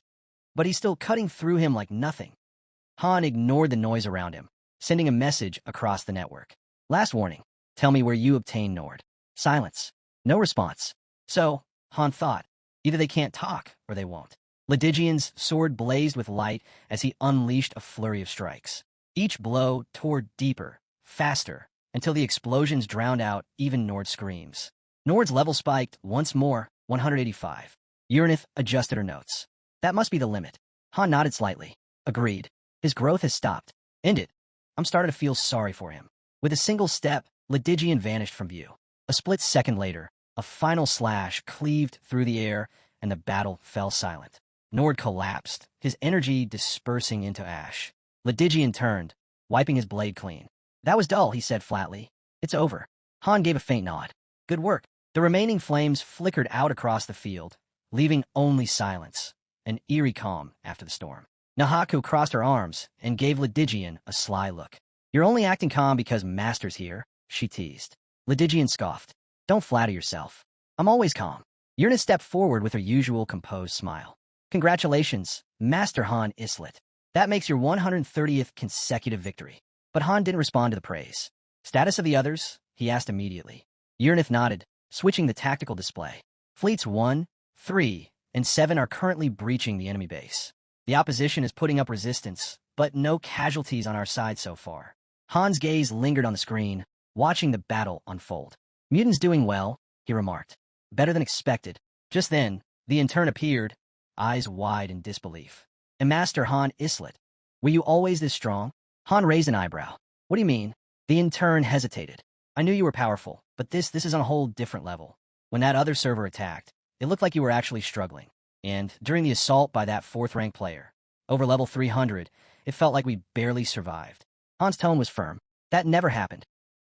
But he's still cutting through him like nothing. Han ignored the noise around him, sending a message across the network. Last warning. Tell me where you obtain Nord. Silence. No response. So, Han thought, either they can't talk or they won't. Ledigian's sword blazed with light as he unleashed a flurry of strikes. Each blow tore deeper, faster, until the explosions drowned out even Nord's screams. Nord's level spiked once more, 185. Uranith adjusted her notes. That must be the limit. Han nodded slightly. Agreed. His growth has stopped. End it. I'm starting to feel sorry for him. With a single step, Ledigian vanished from view. A split second later, a final slash cleaved through the air, and the battle fell silent. Nord collapsed, his energy dispersing into ash. Ledigian turned, wiping his blade clean. That was dull, he said flatly. It's over. Han gave a faint nod. Good work. The remaining flames flickered out across the field, leaving only silence, an eerie calm after the storm. Nahaku crossed her arms and gave Ledigian a sly look. You're only acting calm because Master's here, she teased. Ledigian scoffed. Don't flatter yourself. I'm always calm. Uranith stepped forward with her usual composed smile. Congratulations, Master Han Islet. That makes your 130th consecutive victory. But Han didn't respond to the praise. Status of the others? He asked immediately. Uranith nodded, switching the tactical display. Fleets 1, 3, and 7 are currently breaching the enemy base. The opposition is putting up resistance, but no casualties on our side so far. Han's gaze lingered on the screen, watching the battle unfold. Mutant's doing well, he remarked. Better than expected. Just then, the intern appeared, eyes wide in disbelief. And Master Han Islet, were you always this strong? Han raised an eyebrow. What do you mean? The intern hesitated. I knew you were powerful, but this is on a whole different level. When that other server attacked, it looked like you were actually struggling. And during the assault by that 4th-ranked player, over level 300, it felt like we barely survived. Han's tone was firm. That never happened.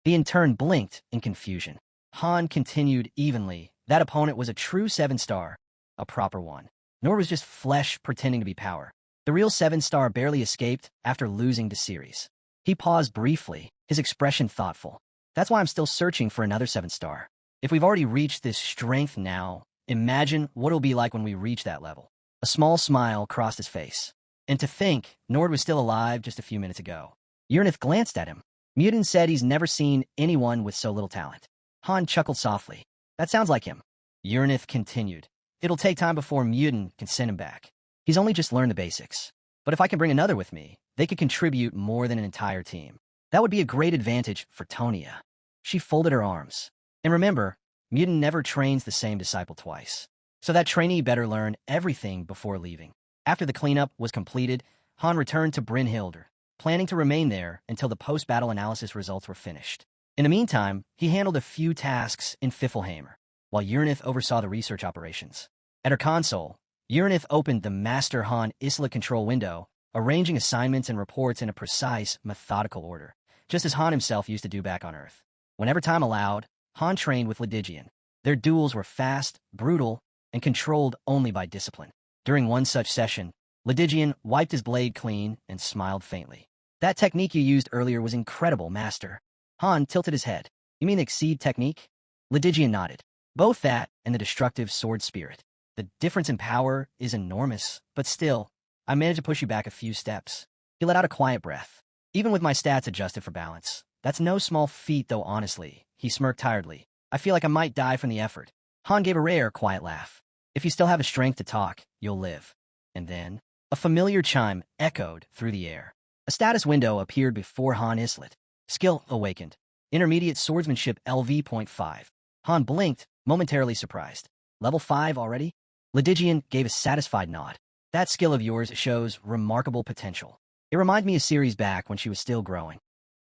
The intern blinked in confusion. Han continued evenly. That opponent was a true 7-star, a proper one. Nor was just flesh pretending to be power. The real 7-star barely escaped after losing to Ceres. He paused briefly, his expression thoughtful. That's why I'm still searching for another 7-star. If we've already reached this strength now, imagine what it'll be like when we reach that level. A small smile crossed his face. And to think, Nord was still alive just a few minutes ago. Uranith glanced at him. Mutant said he's never seen anyone with so little talent. Han chuckled softly. That sounds like him. Uranith continued. It'll take time before Mutant can send him back. He's only just learned the basics. But if I can bring another with me, they could contribute more than an entire team. That would be a great advantage for Tonia. She folded her arms. And remember, Mutant never trains the same disciple twice. So that trainee better learn everything before leaving. After the cleanup was completed, Han returned to Brynhilde, planning to remain there until the post-battle analysis results were finished. In the meantime, he handled a few tasks in Fiffelheimer, while Uranith oversaw the research operations. At her console, Uranith opened the Master Han Isla control window, arranging assignments and reports in a precise, methodical order, just as Han himself used to do back on Earth. Whenever time allowed, Han trained with Ledigian. Their duels were fast, brutal, and controlled only by discipline. During one such session, Ledigian wiped his blade clean and smiled faintly. That technique you used earlier was incredible, Master. Han tilted his head. You mean the Exceed technique? Ledigian nodded. Both that and the destructive sword spirit. The difference in power is enormous, but still, I managed to push you back a few steps. He let out a quiet breath. Even with my stats adjusted for balance. That's no small feat, though, honestly. He smirked tiredly. I feel like I might die from the effort. Han gave a rare, quiet laugh. If you still have the strength to talk, you'll live. And then, a familiar chime echoed through the air. A status window appeared before Han Islet. Skill awakened. Intermediate swordsmanship LV.5. Han blinked, momentarily surprised. Level 5 already? Ledigian gave a satisfied nod. That skill of yours shows remarkable potential. It reminded me of Ceres back when she was still growing.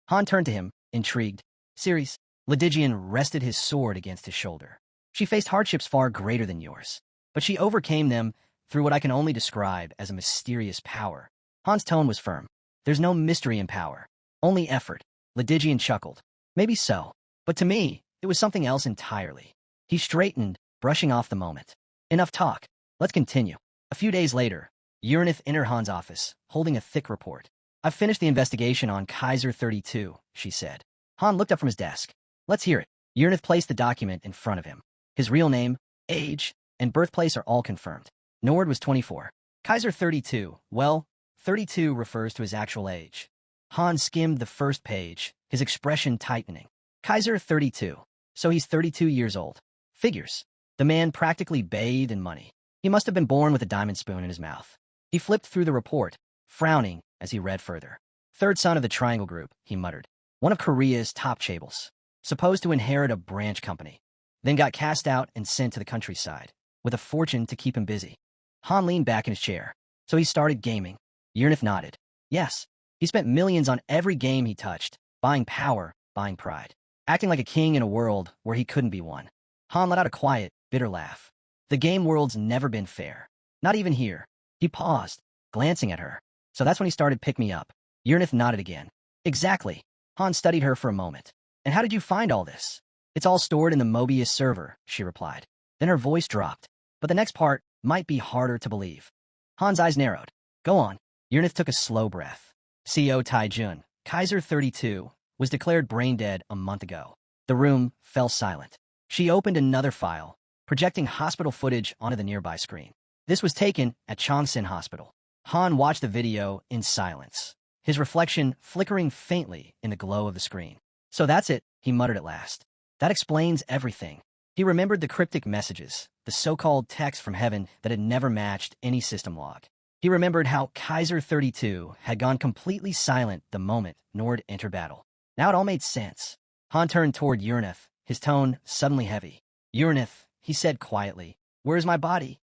Han turned to him, intrigued. Ceres. Ledigian rested his sword against his shoulder. She faced hardships far greater than yours, but she overcame them through what I can only describe as a mysterious power. Han's tone was firm. There's no mystery in power, only effort. Ledigian chuckled. Maybe so, but to me, it was something else entirely. He straightened, brushing off the moment. Enough talk. Let's continue. A few days later, Uranith entered Han's office, holding a thick report. I've finished the investigation on Kaiser 32, she said. Han looked up from his desk. Let's hear it. Uranith placed the document in front of him. His real name, age, and birthplace are all confirmed. Nord was 24. Kaiser 32, well, 32 refers to his actual age. Han skimmed the first page, his expression tightening. Kaiser 32. So he's 32 years old. Figures. The man practically bathed in money. He must have been born with a diamond spoon in his mouth. He flipped through the report, frowning as he read further. Third son of the Triangle Group, he muttered. One of Korea's top chaebol. Supposed to inherit a branch company. Then got cast out and sent to the countryside, with a fortune to keep him busy. Han leaned back in his chair. So he started gaming. Uranith nodded. Yes. He spent millions on every game he touched, buying power, buying pride, acting like a king in a world where he couldn't be one. Han let out a quiet, bitter laugh. The game world's never been fair. Not even here. He paused, glancing at her. So that's when he started Pick Me Up. Uranith nodded again. Exactly. Han studied her for a moment. And how did you find all this? It's all stored in the Mobius server, she replied. Then her voice dropped. But the next part might be harder to believe. Han's eyes narrowed. Go on. Uranith took a slow breath. CO Taijun, Kaiser 32, was declared brain dead a month ago. The room fell silent. She opened another file, projecting hospital footage onto the nearby screen. This was taken at Changsin Hospital. Han watched the video in silence, his reflection flickering faintly in the glow of the screen. So that's it, he muttered at last. That explains everything. He remembered the cryptic messages, the so-called text from heaven that had never matched any system log. He remembered how Kaiser 32 had gone completely silent the moment Nord entered battle. Now it all made sense. Han turned toward Uranith, his tone suddenly heavy. Uranith, he said quietly, where is my body?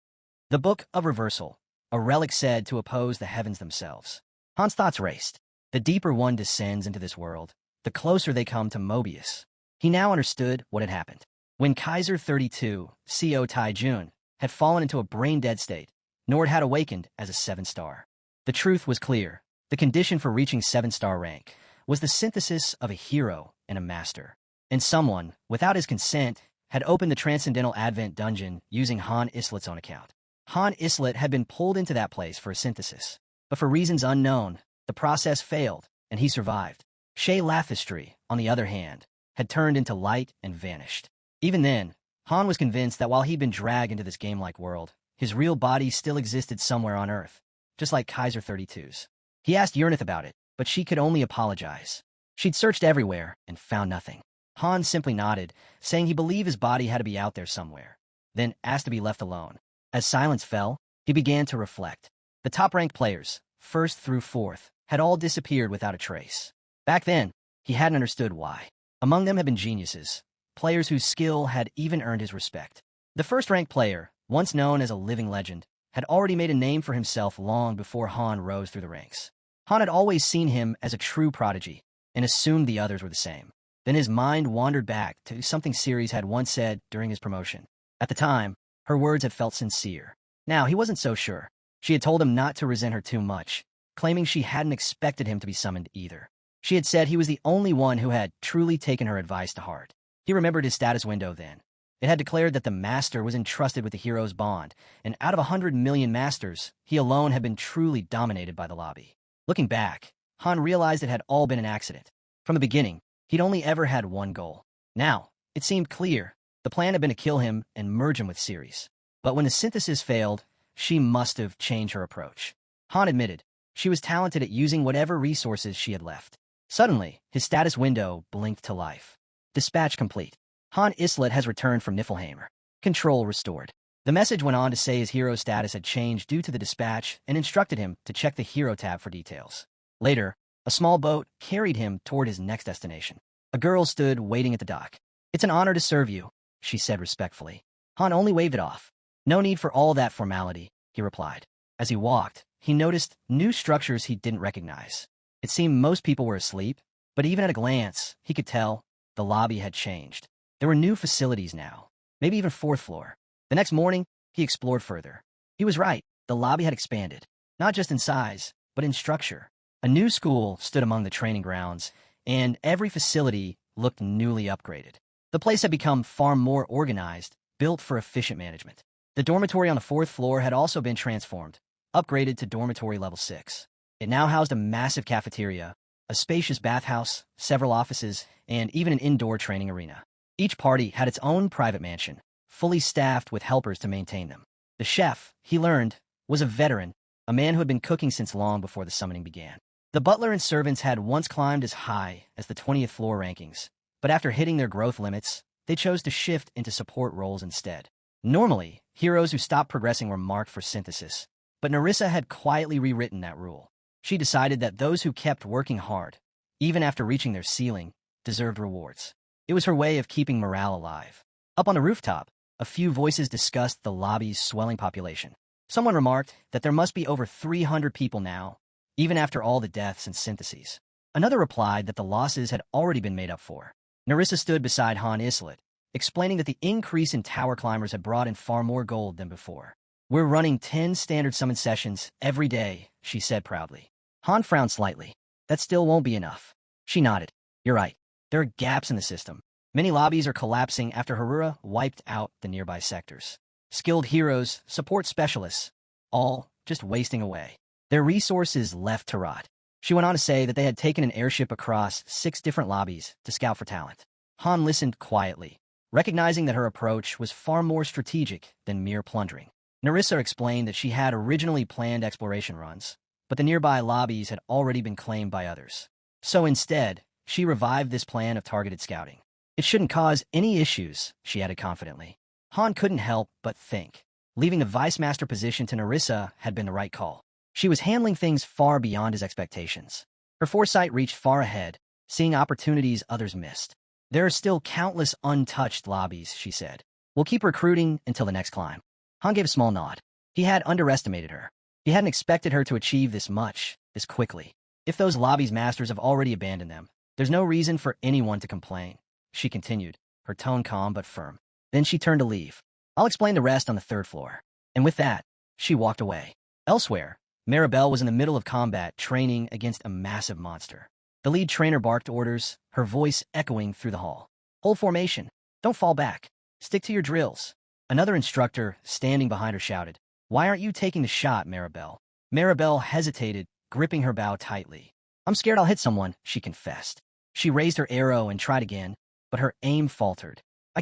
The Book of Reversal, a relic said to oppose the heavens themselves. Han's thoughts raced. The deeper one descends into this world, the closer they come to Mobius. He now understood what had happened. When Kaiser 32, CO Taijun, had fallen into a brain-dead state, Nord had awakened as a 7-star. The truth was clear. The condition for reaching 7-star rank was the synthesis of a hero and a master. And someone, without his consent, had opened the Transcendental Advent dungeon using Han Islet's own account. Han Islet had been pulled into that place for a synthesis. But for reasons unknown, the process failed, and he survived. Shay Lathistry, on the other hand, had turned into light and vanished. Even then, Han was convinced that while he'd been dragged into this game-like world, his real body still existed somewhere on Earth, just like Kaiser 32's. He asked Uranith about it, but she could only apologize. She'd searched everywhere and found nothing. Han simply nodded, saying he believed his body had to be out there somewhere, then asked to be left alone. As silence fell, he began to reflect. The top-ranked players, 1st through 4th, had all disappeared without a trace. Back then, he hadn't understood why. Among them had been geniuses, players whose skill had even earned his respect. The first-ranked player, once known as a living legend, had already made a name for himself long before Han rose through the ranks. Han had always seen him as a true prodigy and assumed the others were the same. Then his mind wandered back to something Ceres had once said during his promotion. At the time, her words had felt sincere. Now, he wasn't so sure. She had told him not to resent her too much, claiming she hadn't expected him to be summoned either. She had said he was the only one who had truly taken her advice to heart. He remembered his status window then. It had declared that the master was entrusted with the hero's bond, and out of 100 million masters, he alone had been truly dominated by the lobby. Looking back, Han realized it had all been an accident. From the beginning, he'd only ever had one goal. Now, it seemed clear. The plan had been to kill him and merge him with Ceres. But when the synthesis failed, she must have changed her approach. Han admitted she was talented at using whatever resources she had left. Suddenly, his status window blinked to life. Dispatch complete. Han Islet has returned from Niflheimer. Control restored. The message went on to say his hero status had changed due to the dispatch and instructed him to check the hero tab for details. Later, a small boat carried him toward his next destination. A girl stood waiting at the dock. "It's an honor to serve you," she said respectfully. Han only waved it off. "No need for all that formality," he replied. As he walked, he noticed new structures he didn't recognize. It seemed most people were asleep, but even at a glance, he could tell the lobby had changed. There were new facilities now, maybe even fourth floor. The next morning, he explored further. He was right. The lobby had expanded, not just in size, but in structure. A new school stood among the training grounds, and every facility looked newly upgraded. The place had become far more organized, built for efficient management. The dormitory on the fourth floor had also been transformed, upgraded to dormitory level 6. It now housed a massive cafeteria, a spacious bathhouse, several offices, and even an indoor training arena. Each party had its own private mansion, fully staffed with helpers to maintain them. The chef, he learned, was a veteran, a man who had been cooking since long before the summoning began. The butler and servants had once climbed as high as the 20th floor rankings, but after hitting their growth limits, they chose to shift into support roles instead. Normally, heroes who stopped progressing were marked for synthesis, but Narissa had quietly rewritten that rule. She decided that those who kept working hard, even after reaching their ceiling, deserved rewards. It was her way of keeping morale alive. Up on the rooftop, a few voices discussed the lobby's swelling population. Someone remarked that there must be over 300 people now, even after all the deaths and syntheses. Another replied that the losses had already been made up for. Narissa stood beside Han Islet, explaining that the increase in tower climbers had brought in far more gold than before. "We're running 10 standard summon sessions every day," she said proudly. Han frowned slightly. "That still won't be enough." She nodded. "You're right. There are gaps in the system. Many lobbies are collapsing after Harura wiped out the nearby sectors. Skilled heroes, support specialists, all just wasting away. Their resources left to rot." She went on to say that they had taken an airship across 6 different lobbies to scout for talent. Han listened quietly, recognizing that her approach was far more strategic than mere plundering. Narissa explained that she had originally planned exploration runs, but the nearby lobbies had already been claimed by others. So instead, she revived this plan of targeted scouting. "It shouldn't cause any issues," she added confidently. Han couldn't help but think. Leaving the Vice Master position to Narissa had been the right call. She was handling things far beyond his expectations. Her foresight reached far ahead, seeing opportunities others missed. "There are still countless untouched lobbies," she said. "We'll keep recruiting until the next climb." Han gave a small nod. He had underestimated her. He hadn't expected her to achieve this much, this quickly. If those lobbies' masters have already abandoned them, there's no reason for anyone to complain, she continued, her tone calm but firm. Then she turned to leave. "I'll explain the rest on the 3rd floor." And with that, she walked away. Elsewhere, Maribel was in the middle of combat training against a massive monster. The lead trainer barked orders, her voice echoing through the hall. "Hold formation. Don't fall back. Stick to your drills." Another instructor, standing behind her, shouted, "Why aren't you taking the shot, Maribel?" Maribel hesitated, gripping her bow tightly. "I'm scared I'll hit someone," she confessed. She raised her arrow and tried again, but her aim faltered. I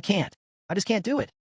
just can't do it."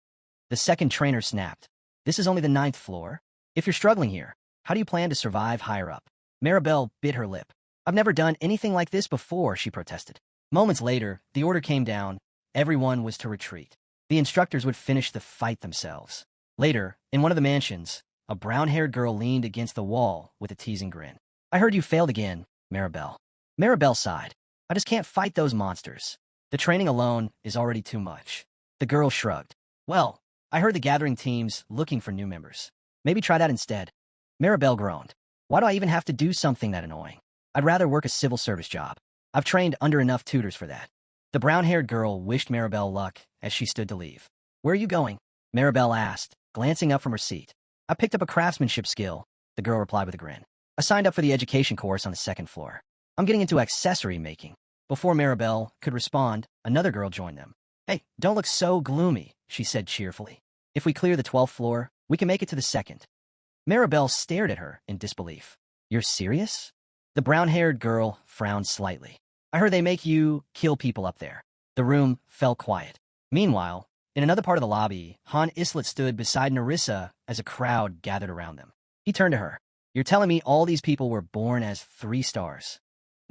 The second trainer snapped. "This is only the 9th floor. If you're struggling here, how do you plan to survive higher up?" Maribel bit her lip. "I've never done anything like this before," she protested. Moments later, the order came down. Everyone was to retreat. The instructors would finish the fight themselves. Later, in one of the mansions, a brown-haired girl leaned against the wall with a teasing grin. "I heard you failed again, Maribel." Maribel sighed. "I just can't fight those monsters. The training alone is already too much." The girl shrugged. "Well, I heard the gathering team's looking for new members. Maybe try that instead." Maribel groaned. "Why do I even have to do something that annoying? I'd rather work a civil service job. I've trained under enough tutors for that." The brown-haired girl wished Maribel luck as she stood to leave. "Where are you going?" Maribel asked, glancing up from her seat. "I picked up a craftsmanship skill," the girl replied with a grin. "I signed up for the education course on the 2nd floor. I'm getting into accessory making." Before Maribel could respond, another girl joined them. "Hey, don't look so gloomy," she said cheerfully. "If we clear the 12th floor, we can make it to the 2nd. Maribel stared at her in disbelief. "You're serious?" The brown-haired girl frowned slightly. "I heard they make you kill people up there." The room fell quiet. Meanwhile, in another part of the lobby, Han Islet stood beside Narissa as a crowd gathered around them. He turned to her. "You're telling me all these people were born as 3 stars?"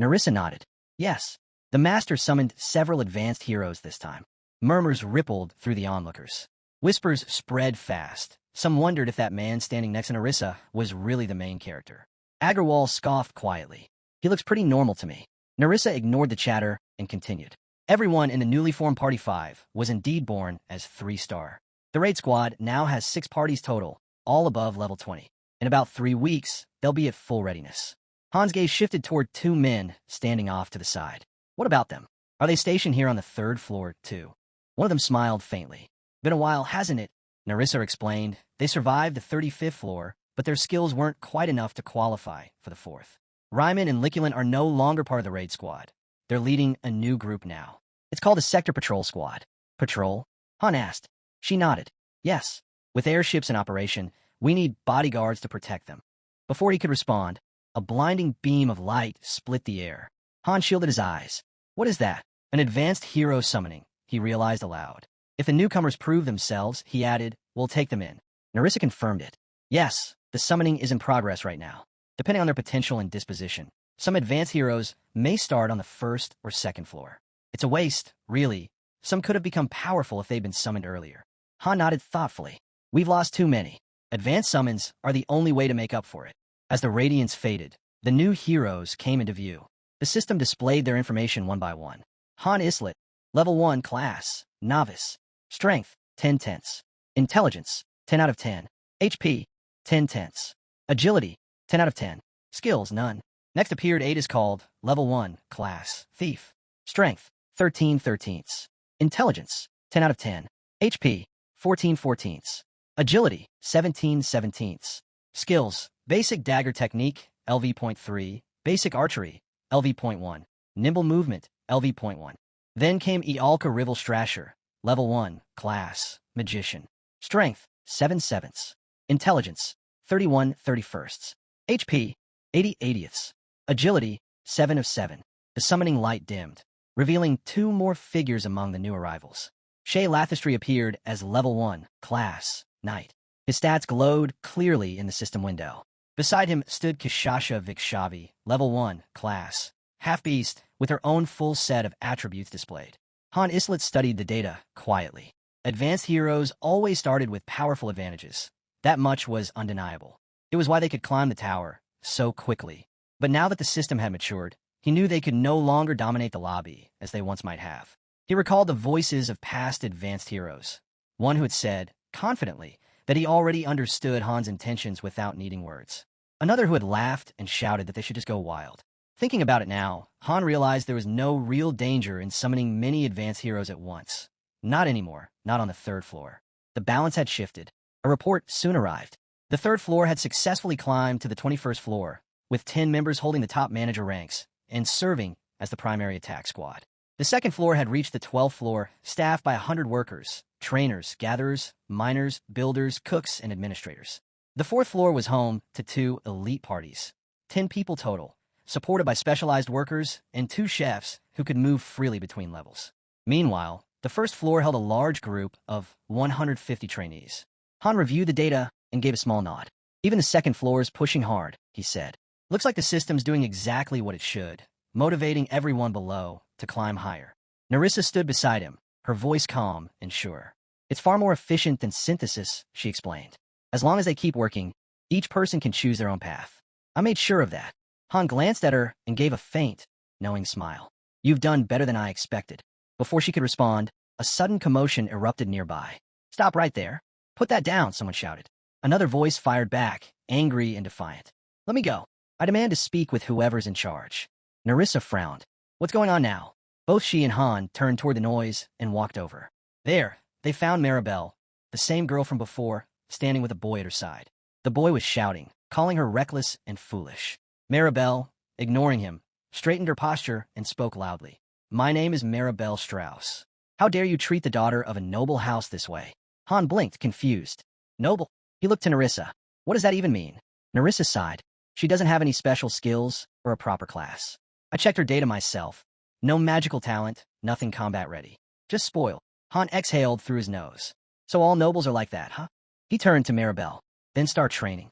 Narissa nodded. "Yes. The master summoned several advanced heroes this time." Murmurs rippled through the onlookers. Whispers spread fast. Some wondered if that man standing next to Narissa was really the main character. Agarwal scoffed quietly. "He looks pretty normal to me." Narissa ignored the chatter and continued. Everyone in the newly formed Party 5 was indeed born as 3-star. The raid squad now has 6 parties total, all above level 20. In about 3 weeks, they'll be at full readiness. Han's gaze shifted toward 2 men standing off to the side. What about them? Are they stationed here on the 3rd floor, too? One of them smiled faintly. Been a while, hasn't it? Narissa explained. They survived the 35th floor, but their skills weren't quite enough to qualify for the 4th. Ryman and Liculin are no longer part of the raid squad. They're leading a new group now. It's called the Sector Patrol Squad. Patrol? Han asked. She nodded. Yes. With airships in operation, we need bodyguards to protect them. Before he could respond, a blinding beam of light split the air. Han shielded his eyes. What is that? An advanced hero summoning, he realized aloud. If the newcomers prove themselves, he added, we'll take them in. Narissa confirmed it. Yes, the summoning is in progress right now. Depending on their potential and disposition, some advanced heroes may start on the 1st or 2nd floor. It's a waste, really. Some could have become powerful if they'd been summoned earlier. Han nodded thoughtfully. We've lost too many. Advanced summons are the only way to make up for it. As the radiance faded, the new heroes came into view. The system displayed their information one by one. Han Islet, Level 1 Class, Novice. Strength, 10 tenths. Intelligence, 10 out of 10. HP, 10 tenths. Agility, 10 out of 10. Skills, none. Next appeared Ada's called, Level 1 Class, Thief. Strength, 13 thirteenths. Intelligence, 10 out of 10. HP, 14 fourteenths. Agility, 17 seventeenths. Skills, Basic Dagger Technique, LV.3. Basic Archery, LV.1. Nimble Movement, LV.1. Then came Ialka Rival Strasher, Level 1, Class, Magician. Strength, 7 sevenths. Intelligence, 31 31sts. HP, 80 80ths. Agility, 7 of 7. The summoning light dimmed, revealing 2 more figures among the new arrivals. Shay Lathistry appeared as Level 1, Class, Knight. His stats glowed clearly in the system window. Beside him stood Kishasha Vikshavi, Level 1, Class, Half-Beast, with her own full set of attributes displayed. Han Islet studied the data quietly. Advanced heroes always started with powerful advantages. That much was undeniable. It was why they could climb the tower so quickly. But now that the system had matured, he knew they could no longer dominate the lobby as they once might have. He recalled the voices of past advanced heroes. One who had said, confidently, that he already understood Han's intentions without needing words. Another who had laughed and shouted that they should just go wild. Thinking about it now, Han realized there was no real danger in summoning many advanced heroes at once. Not anymore, not on the 3rd floor. The balance had shifted. A report soon arrived. The 3rd floor had successfully climbed to the 21st floor, with 10 members holding the top manager ranks and serving as the primary attack squad. The 2nd floor had reached the 12th floor, staffed by 100 workers, trainers, gatherers, miners, builders, cooks, and administrators. The 4th floor was home to 2 elite parties, 10 people total, supported by specialized workers and 2 chefs who could move freely between levels. Meanwhile, the 1st floor held a large group of 150 trainees. Han reviewed the data and gave a small nod. Even the 2nd floor is pushing hard, he said. Looks like the system's doing exactly what it should, motivating everyone below to climb higher. Narissa stood beside him, her voice calm and sure. It's far more efficient than synthesis, she explained. As long as they keep working, each person can choose their own path. I made sure of that. Han glanced at her and gave a faint, knowing smile. You've done better than I expected. Before she could respond, a sudden commotion erupted nearby. Stop right there. Put that down, someone shouted. Another voice fired back, angry and defiant. Let me go. I demand to speak with whoever's in charge. Narissa frowned. What's going on now? Both she and Han turned toward the noise and walked over. There, they found Maribel, the same girl from before, standing with a boy at her side. The boy was shouting, calling her reckless and foolish. Maribel, ignoring him, straightened her posture and spoke loudly. My name is Maribel Strauss. How dare you treat the daughter of a noble house this way? Han blinked, confused. Noble? He looked to Narissa. What does that even mean? Narissa sighed. She doesn't have any special skills or a proper class. I checked her data myself. No magical talent, nothing combat ready. Just spoiled. Han exhaled through his nose. So all nobles are like that, huh? He turned to Maribel. Then start training.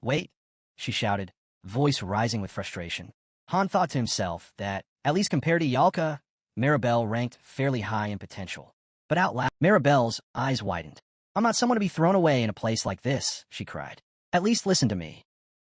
Wait, she shouted, voice rising with frustration. Han thought to himself that, at least compared to Yalka, Maribel ranked fairly high in potential. But out loud, Maribel's eyes widened. I'm not someone to be thrown away in a place like this, she cried. At least listen to me.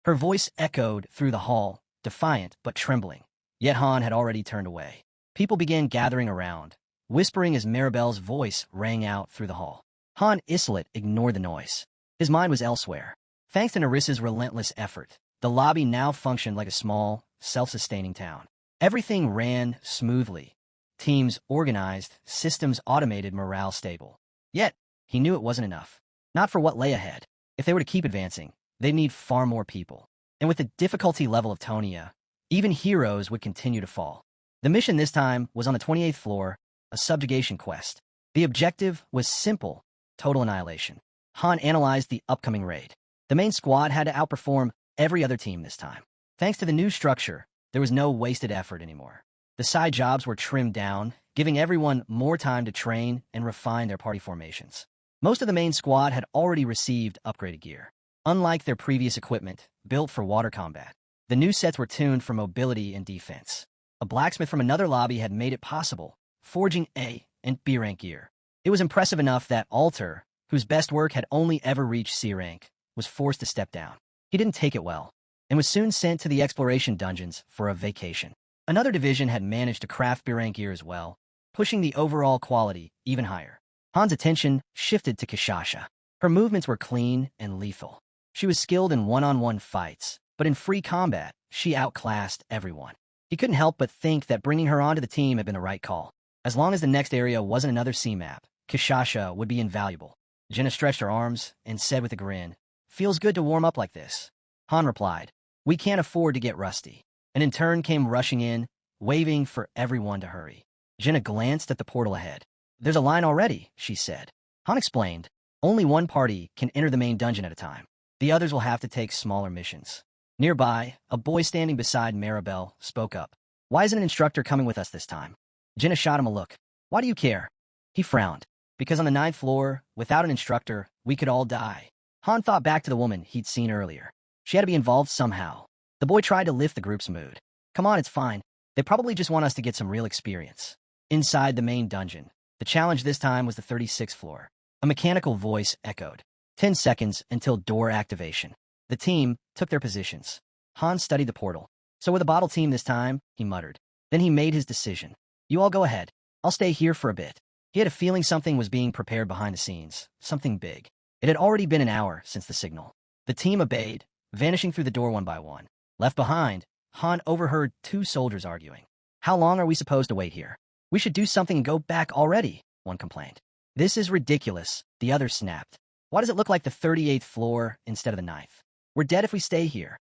Her voice echoed through the hall, defiant but trembling. Yet Han had already turned away. People began gathering around, whispering as Maribel's voice rang out through the hall. Han Islet ignored the noise. His mind was elsewhere. Thanks to Nerissa's relentless effort, the lobby now functioned like a small, self-sustaining town. Everything ran smoothly. Teams organized, systems automated, morale stable. Yet, he knew it wasn't enough. Not for what lay ahead. If they were to keep advancing, they'd need far more people. And with the difficulty level of Tonia, even heroes would continue to fall. The mission this time was on the 28th floor, a subjugation quest. The objective was simple: total annihilation. Han analyzed the upcoming raid. The main squad had to outperform every other team this time. Thanks to the new structure, there was no wasted effort anymore. The side jobs were trimmed down, giving everyone more time to train and refine their party formations. Most of the main squad had already received upgraded gear. Unlike their previous equipment, built for water combat, the new sets were tuned for mobility and defense. A blacksmith from another lobby had made it possible, forging A and B rank gear. It was impressive enough that Alter, whose best work had only ever reached C rank, was forced to step down. He didn't take it well, and was soon sent to the exploration dungeons for a vacation. Another division had managed to craft B rank gear as well, pushing the overall quality even higher. Han's attention shifted to Kishasha. Her movements were clean and lethal. She was skilled in one-on-one fights, but in free combat, she outclassed everyone. He couldn't help but think that bringing her onto the team had been the right call. As long as the next area wasn't another C-map, Kishasha would be invaluable. Jenna stretched her arms and said with a grin, "Feels good to warm up like this." Han replied, "We can't afford to get rusty," and in turn came rushing in, waving for everyone to hurry. Jenna glanced at the portal ahead. "There's a line already," she said. Han explained, "Only one party can enter the main dungeon at a time. The others will have to take smaller missions." Nearby, a boy standing beside Maribel spoke up. "Why isn't an instructor coming with us this time?" Jenna shot him a look. "Why do you care?" He frowned. "Because on the 9th floor, without an instructor, we could all die." Han thought back to the woman he'd seen earlier. She had to be involved somehow. The boy tried to lift the group's mood. "Come on, it's fine. They probably just want us to get some real experience." Inside the main dungeon, the challenge this time was the 36th floor. A mechanical voice echoed. 10 seconds until door activation. The team took their positions. Han studied the portal. "So with a bottle team this time," he muttered. Then he made his decision. "You all go ahead. I'll stay here for a bit." He had a feeling something was being prepared behind the scenes, something big. It had already been an hour since the signal. The team obeyed, vanishing through the door one by one. Left behind, Han overheard two soldiers arguing. "How long are we supposed to wait here? We should do something and go back already," one complained. "This is ridiculous," the other snapped. "Why does it look like the 38th floor instead of the 9th? We're dead if we stay here."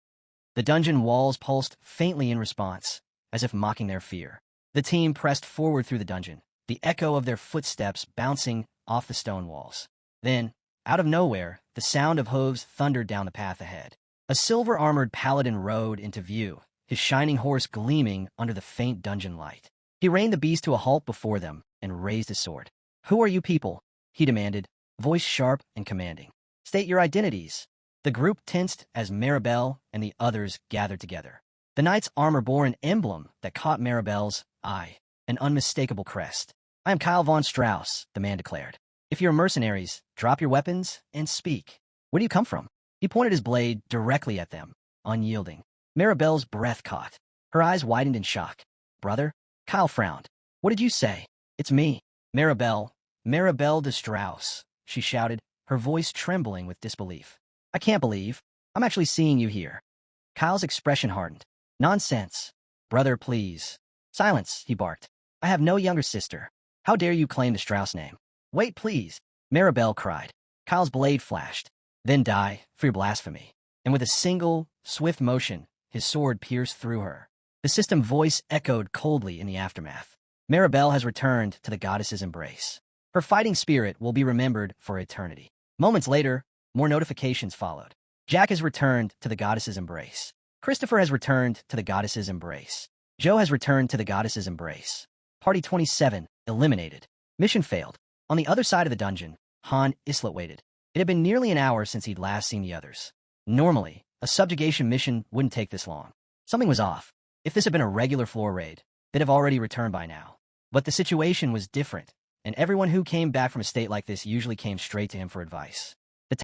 The dungeon walls pulsed faintly in response, as if mocking their fear. The team pressed forward through the dungeon, the echo of their footsteps bouncing off the stone walls. Then, out of nowhere, the sound of hooves thundered down the path ahead. A silver-armored paladin rode into view, his shining horse gleaming under the faint dungeon light. He reined the beast to a halt before them and raised his sword. "Who are you people?" he demanded, voice sharp and commanding. "State your identities." The group tensed as Maribel and the others gathered together. The knight's armor bore an emblem that caught Maribel's eye, an unmistakable crest. "I am Kyle von Strauss," the man declared. "If you're mercenaries, drop your weapons and speak. Where do you come from?" He pointed his blade directly at them, unyielding. Maribel's breath caught. Her eyes widened in shock. "Brother?" Kyle frowned. "What did you say?" "It's me. Maribel de Strauss," she shouted, her voice trembling with disbelief. "I can't believe I'm actually seeing you here." Kyle's expression hardened. "Nonsense. Brother, please." "Silence," he barked. "I have no younger sister. How dare you claim the Strauss name?" "Wait, please," Maribel cried. Kyle's blade flashed. "Then die for your blasphemy." And with a single, swift motion, his sword pierced through her. The system voice echoed coldly in the aftermath. "Maribel has returned to the goddess's embrace. Her fighting spirit will be remembered for eternity." Moments later, more notifications followed. "Jack has returned to the goddess's embrace. Christopher has returned to the goddess's embrace. Joe has returned to the goddess's embrace. Party 27, eliminated. Mission failed." On the other side of the dungeon, Han Islet waited. It had been nearly an hour since he'd last seen the others. Normally, a subjugation mission wouldn't take this long. Something was off. If this had been a regular floor raid, they'd have already returned by now. But the situation was different, and everyone who came back from a state like this usually came straight to him for advice.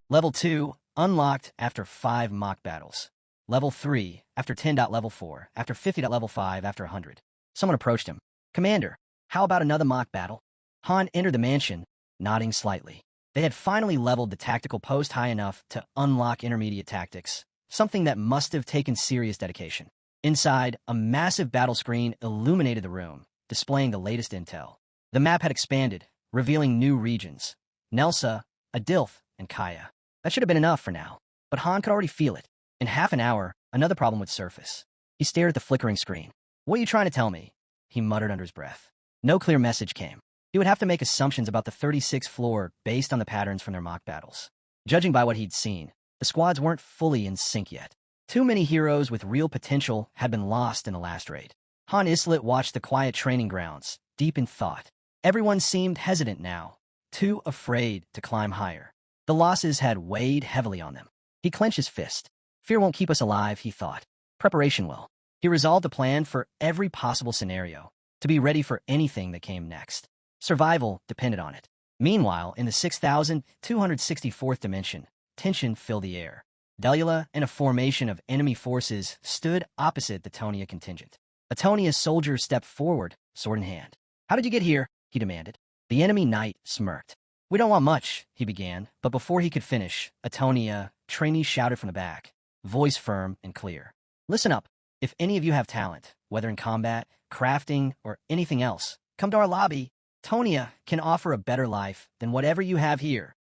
Level 2, unlocked after 5 mock battles. Level 3, after 10. Level 4, after 50. Level 5, after 100. Someone approached him. Commander, how about another mock battle? Han entered the mansion, nodding slightly. They had finally leveled the tactical post high enough to unlock intermediate tactics, something that must have taken serious dedication. Inside, a massive battle screen illuminated the room, displaying the latest intel. The map had expanded, revealing new regions. Nelsa, Adilth, and Kaya. That should have been enough for now, but Han could already feel it. In half an hour, another problem would surface. He stared at the flickering screen. "What are you trying to tell me?" he muttered under his breath. No clear message came. He would have to make assumptions about the 36th floor based on the patterns from their mock battles. Judging by what he'd seen, the squads weren't fully in sync yet. Too many heroes with real potential had been lost in the last raid. Han Islet watched the quiet training grounds, deep in thought. Everyone seemed hesitant now, too afraid to climb higher. The losses had weighed heavily on them. He clenched his fist. Fear won't keep us alive, he thought. Preparation will. He resolved a plan for every possible scenario, to be ready for anything that came next. Survival depended on it. Meanwhile, in the 6,264th dimension, tension filled the air. Delula and a formation of enemy forces stood opposite the Tonia contingent. A Tonia soldier stepped forward, sword in hand. "How did you get here?" he demanded. The enemy knight smirked. "We don't want much," he began, but before he could finish, a Tonia trainee shouted from the back, voice firm and clear. "Listen up. If any of you have talent, whether in combat, crafting, or anything else, come to our lobby. Tonia can offer a better life than whatever you have here."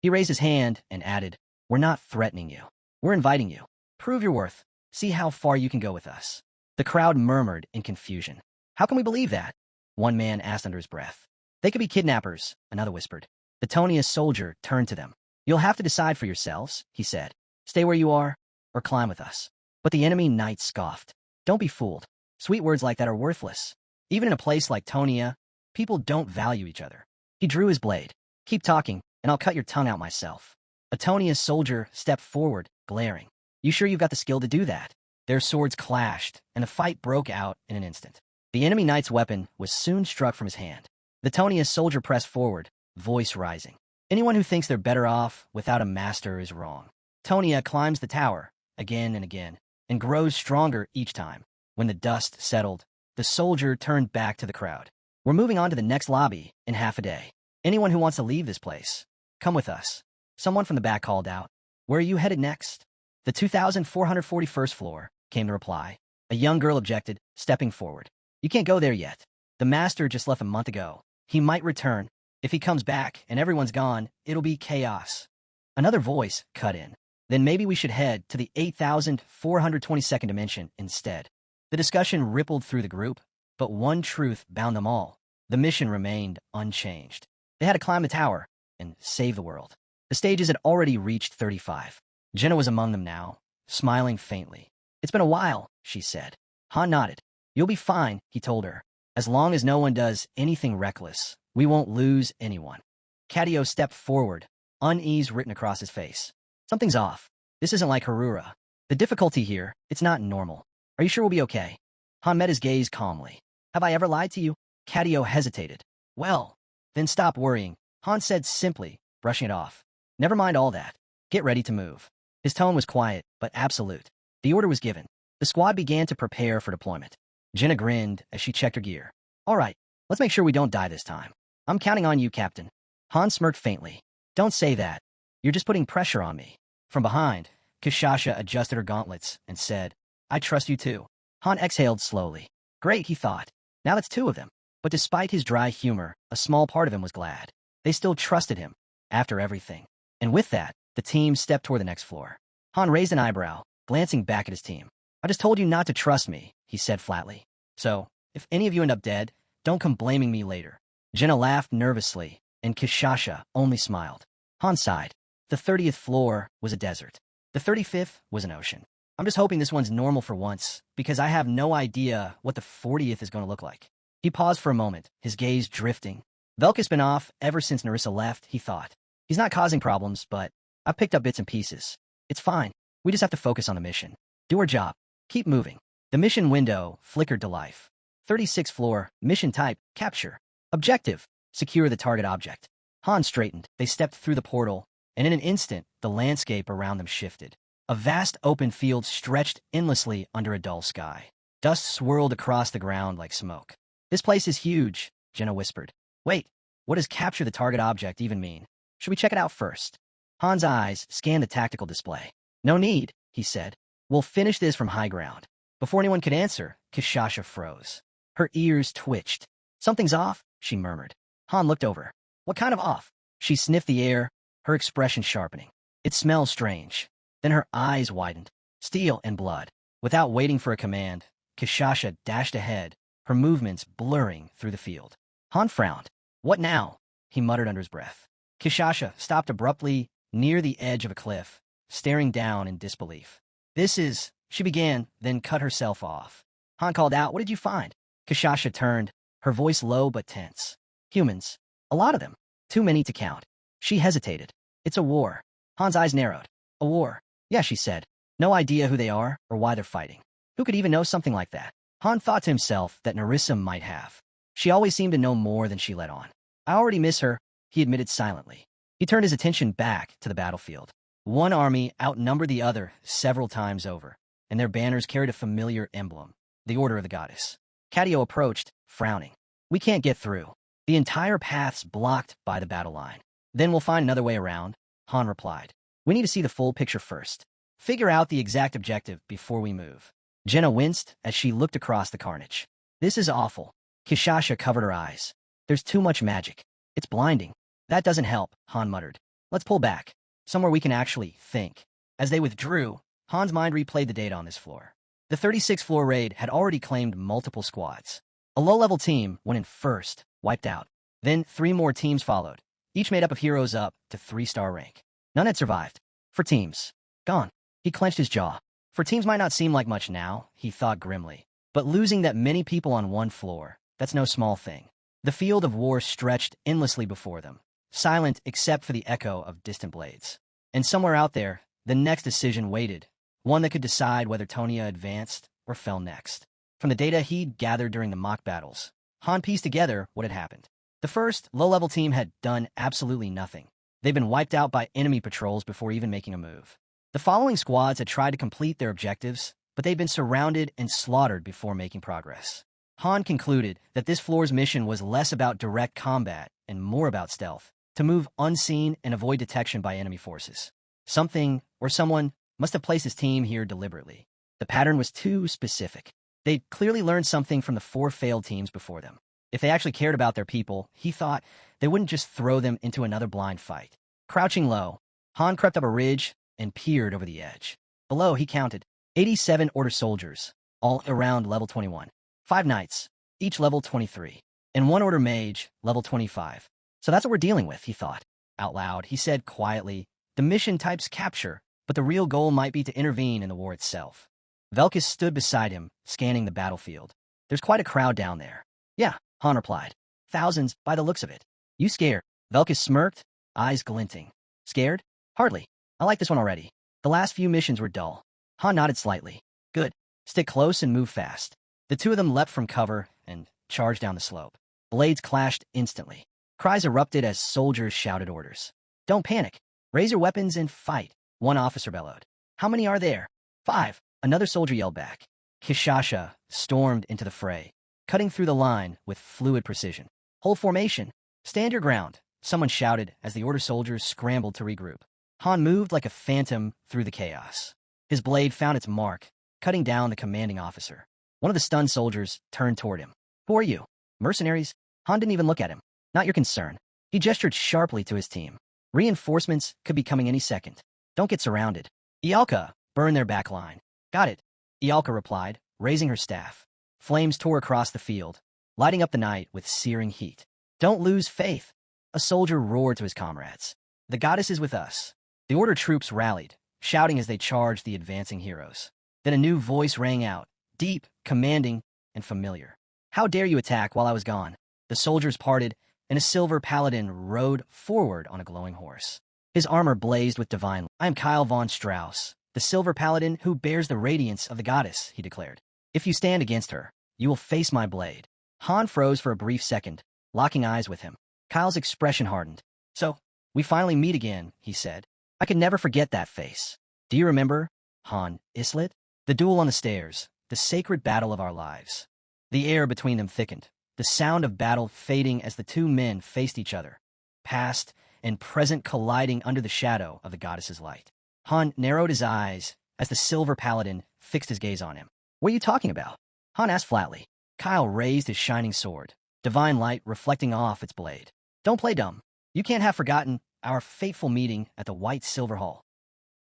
He raised his hand and added, "We're not threatening you. We're inviting you. Prove your worth. See how far you can go with us." The crowd murmured in confusion. "How can we believe that?" one man asked under his breath. "They could be kidnappers," another whispered. The Tonia soldier turned to them. "You'll have to decide for yourselves," he said. "Stay where you are, or climb with us." But the enemy knight scoffed. "Don't be fooled. Sweet words like that are worthless. Even in a place like Tonia, people don't value each other." He drew his blade. "Keep talking, and I'll cut your tongue out myself." A Tonia soldier stepped forward, glaring. "You sure you've got the skill to do that?" Their swords clashed, and the fight broke out in an instant. The enemy knight's weapon was soon struck from his hand. The Tonia soldier pressed forward, voice rising. "Anyone who thinks they're better off without a master is wrong." Tonia climbs the tower, again and again, and grows stronger each time. When the dust settled, the soldier turned back to the crowd. "We're moving on to the next lobby in half a day. Anyone who wants to leave this place, come with us." Someone from the back called out. "Where are you headed next?" "The 2,441st floor," came the reply. A young girl objected, stepping forward. "You can't go there yet. The master just left a month ago. He might return. If he comes back and everyone's gone, it'll be chaos." Another voice cut in. "Then maybe we should head to the 8,422nd dimension instead." The discussion rippled through the group, but one truth bound them all. The mission remained unchanged. They had to climb the tower and save the world. The stages had already reached 35. Jenna was among them now, smiling faintly. "It's been a while," she said. Han nodded. "You'll be fine," he told her. "As long as no one does anything reckless, we won't lose anyone." Cadio stepped forward, unease written across his face. "Something's off. This isn't like Harura. The difficulty here, it's not normal. Are you sure we'll be okay?" Han met his gaze calmly. "Have I ever lied to you?" Cadio hesitated. "Well, then stop worrying," Han said simply, brushing it off. "Never mind all that. Get ready to move." His tone was quiet, but absolute. The order was given. The squad began to prepare for deployment. Jenna grinned as she checked her gear. "All right, let's make sure we don't die this time. I'm counting on you, Captain." Han smirked faintly. "Don't say that. You're just putting pressure on me." From behind, Kishasha adjusted her gauntlets and said, "I trust you too." Han exhaled slowly. Great, he thought. Now that's two of them. But despite his dry humor, a small part of him was glad. They still trusted him, after everything. And with that, the team stepped toward the next floor. Han raised an eyebrow, glancing back at his team. "I just told you not to trust me," he said flatly. "So, if any of you end up dead, don't come blaming me later." Jenna laughed nervously, and Kishasha only smiled. Han sighed. The 30th floor was a desert. The 35th was an ocean. "I'm just hoping this one's normal for once, because I have no idea what the 40th is going to look like." He paused for a moment, his gaze drifting. Velka's been off ever since Narissa left, he thought. He's not causing problems, but I've picked up bits and pieces. It's fine. We just have to focus on the mission. Do our job. Keep moving. The mission window flickered to life. 36th floor, mission type, capture. Objective, secure the target object. Han straightened. They stepped through the portal, and in an instant, the landscape around them shifted. A vast open field stretched endlessly under a dull sky. Dust swirled across the ground like smoke. This place is huge, Jenna whispered. Wait, what does capture the target object even mean? Should we check it out first? Han's eyes scanned the tactical display. No need, he said. We'll finish this from high ground. Before anyone could answer, Kishasha froze. Her ears twitched. Something's off, she murmured. Han looked over. What kind of off? She sniffed the air, her expression sharpening. It smells strange. Then her eyes widened. Steel and blood. Without waiting for a command, Kishasha dashed ahead, her movements blurring through the field. Han frowned. What now? He muttered under his breath. Kishasha stopped abruptly near the edge of a cliff, staring down in disbelief. This is, she began, then cut herself off. Han called out, what did you find? Kishasha turned, her voice low but tense. Humans. A lot of them. Too many to count. She hesitated. It's a war. Han's eyes narrowed. A war. Yeah, she said. No idea who they are or why they're fighting. Who could even know something like that? Han thought to himself that Narissa might have. She always seemed to know more than she let on. I already miss her, he admitted silently. He turned his attention back to the battlefield. One army outnumbered the other several times over, and their banners carried a familiar emblem, the Order of the Goddess. Cadio approached, frowning. We can't get through. The entire path's blocked by the battle line. Then we'll find another way around, Han replied. We need to see the full picture first. Figure out the exact objective before we move. Jenna winced as she looked across the carnage. This is awful. Kishasha covered her eyes. There's too much magic. It's blinding. That doesn't help, Han muttered. Let's pull back. Somewhere we can actually think. As they withdrew, Han's mind replayed the data on this floor. The 36th floor raid had already claimed multiple squads. A low-level team went in first, wiped out. Then 3 more teams followed, each made up of heroes up to 3-star rank. None had survived. For teams. Gone. He clenched his jaw. For teams might not seem like much now, he thought grimly. But losing that many people on one floor, that's no small thing. The field of war stretched endlessly before them, silent except for the echo of distant blades. And somewhere out there, the next decision waited, one that could decide whether Tonia advanced or fell next. From the data he'd gathered during the mock battles, Han pieced together what had happened. The first, low-level team had done absolutely nothing. They'd been wiped out by enemy patrols before even making a move. The following squads had tried to complete their objectives, but they'd been surrounded and slaughtered before making progress. Han concluded that this floor's mission was less about direct combat and more about stealth, to move unseen and avoid detection by enemy forces. Something, or someone, must have placed his team here deliberately. The pattern was too specific. They'd clearly learned something from the 4 failed teams before them. If they actually cared about their people, he thought, they wouldn't just throw them into another blind fight. Crouching low, Han crept up a ridge and peered over the edge. Below, he counted 87 Order soldiers, all around level 21. 5 knights, each level 23, and 1 Order mage, level 25. So that's what we're dealing with, he thought. Out loud, he said quietly, the mission type's capture, but the real goal might be to intervene in the war itself. Velkus stood beside him, scanning the battlefield. There's quite a crowd down there. Yeah, Han replied. Thousands, by the looks of it. You scared? Velkus smirked, eyes glinting. Scared? Hardly. I like this one already. The last few missions were dull. Han nodded slightly. Good. Stick close and move fast. The 2 of them leapt from cover and charged down the slope. Blades clashed instantly. Cries erupted as soldiers shouted orders. Don't panic. Raise your weapons and fight, one officer bellowed. How many are there? 5, another soldier yelled back. Kishasha stormed into the fray, cutting through the line with fluid precision. Hold formation. Stand your ground, someone shouted as the Order soldiers scrambled to regroup. Han moved like a phantom through the chaos. His blade found its mark, cutting down the commanding officer. One of the stunned soldiers turned toward him. Who are you? Mercenaries? Han didn't even look at him. Not your concern. He gestured sharply to his team. Reinforcements could be coming any second. Don't get surrounded. Ialka, burn their back line. Got it. Ialka replied, raising her staff. Flames tore across the field, lighting up the night with searing heat. Don't lose faith. A soldier roared to his comrades. The goddess is with us. The Order troops rallied, shouting as they charged the advancing heroes. Then a new voice rang out, deep, commanding, and familiar. How dare you attack while I was gone? The soldiers parted, and a silver paladin rode forward on a glowing horse. His armor blazed with divine light. I am Kyle von Strauss, the silver paladin who bears the radiance of the goddess, he declared. If you stand against her, you will face my blade. Han froze for a brief second, locking eyes with him. Kyle's expression hardened. So, we finally meet again, he said. I could never forget that face. Do you remember, Han Islet? The duel on the stairs, the sacred battle of our lives. The air between them thickened, the sound of battle fading as the two men faced each other, past and present colliding under the shadow of the goddess's light. Han narrowed his eyes as the silver paladin fixed his gaze on him. "What are you talking about?" Han asked flatly. Kyle raised his shining sword, divine light reflecting off its blade. "Don't play dumb. You can't have forgotten our fateful meeting at the White Silver Hall."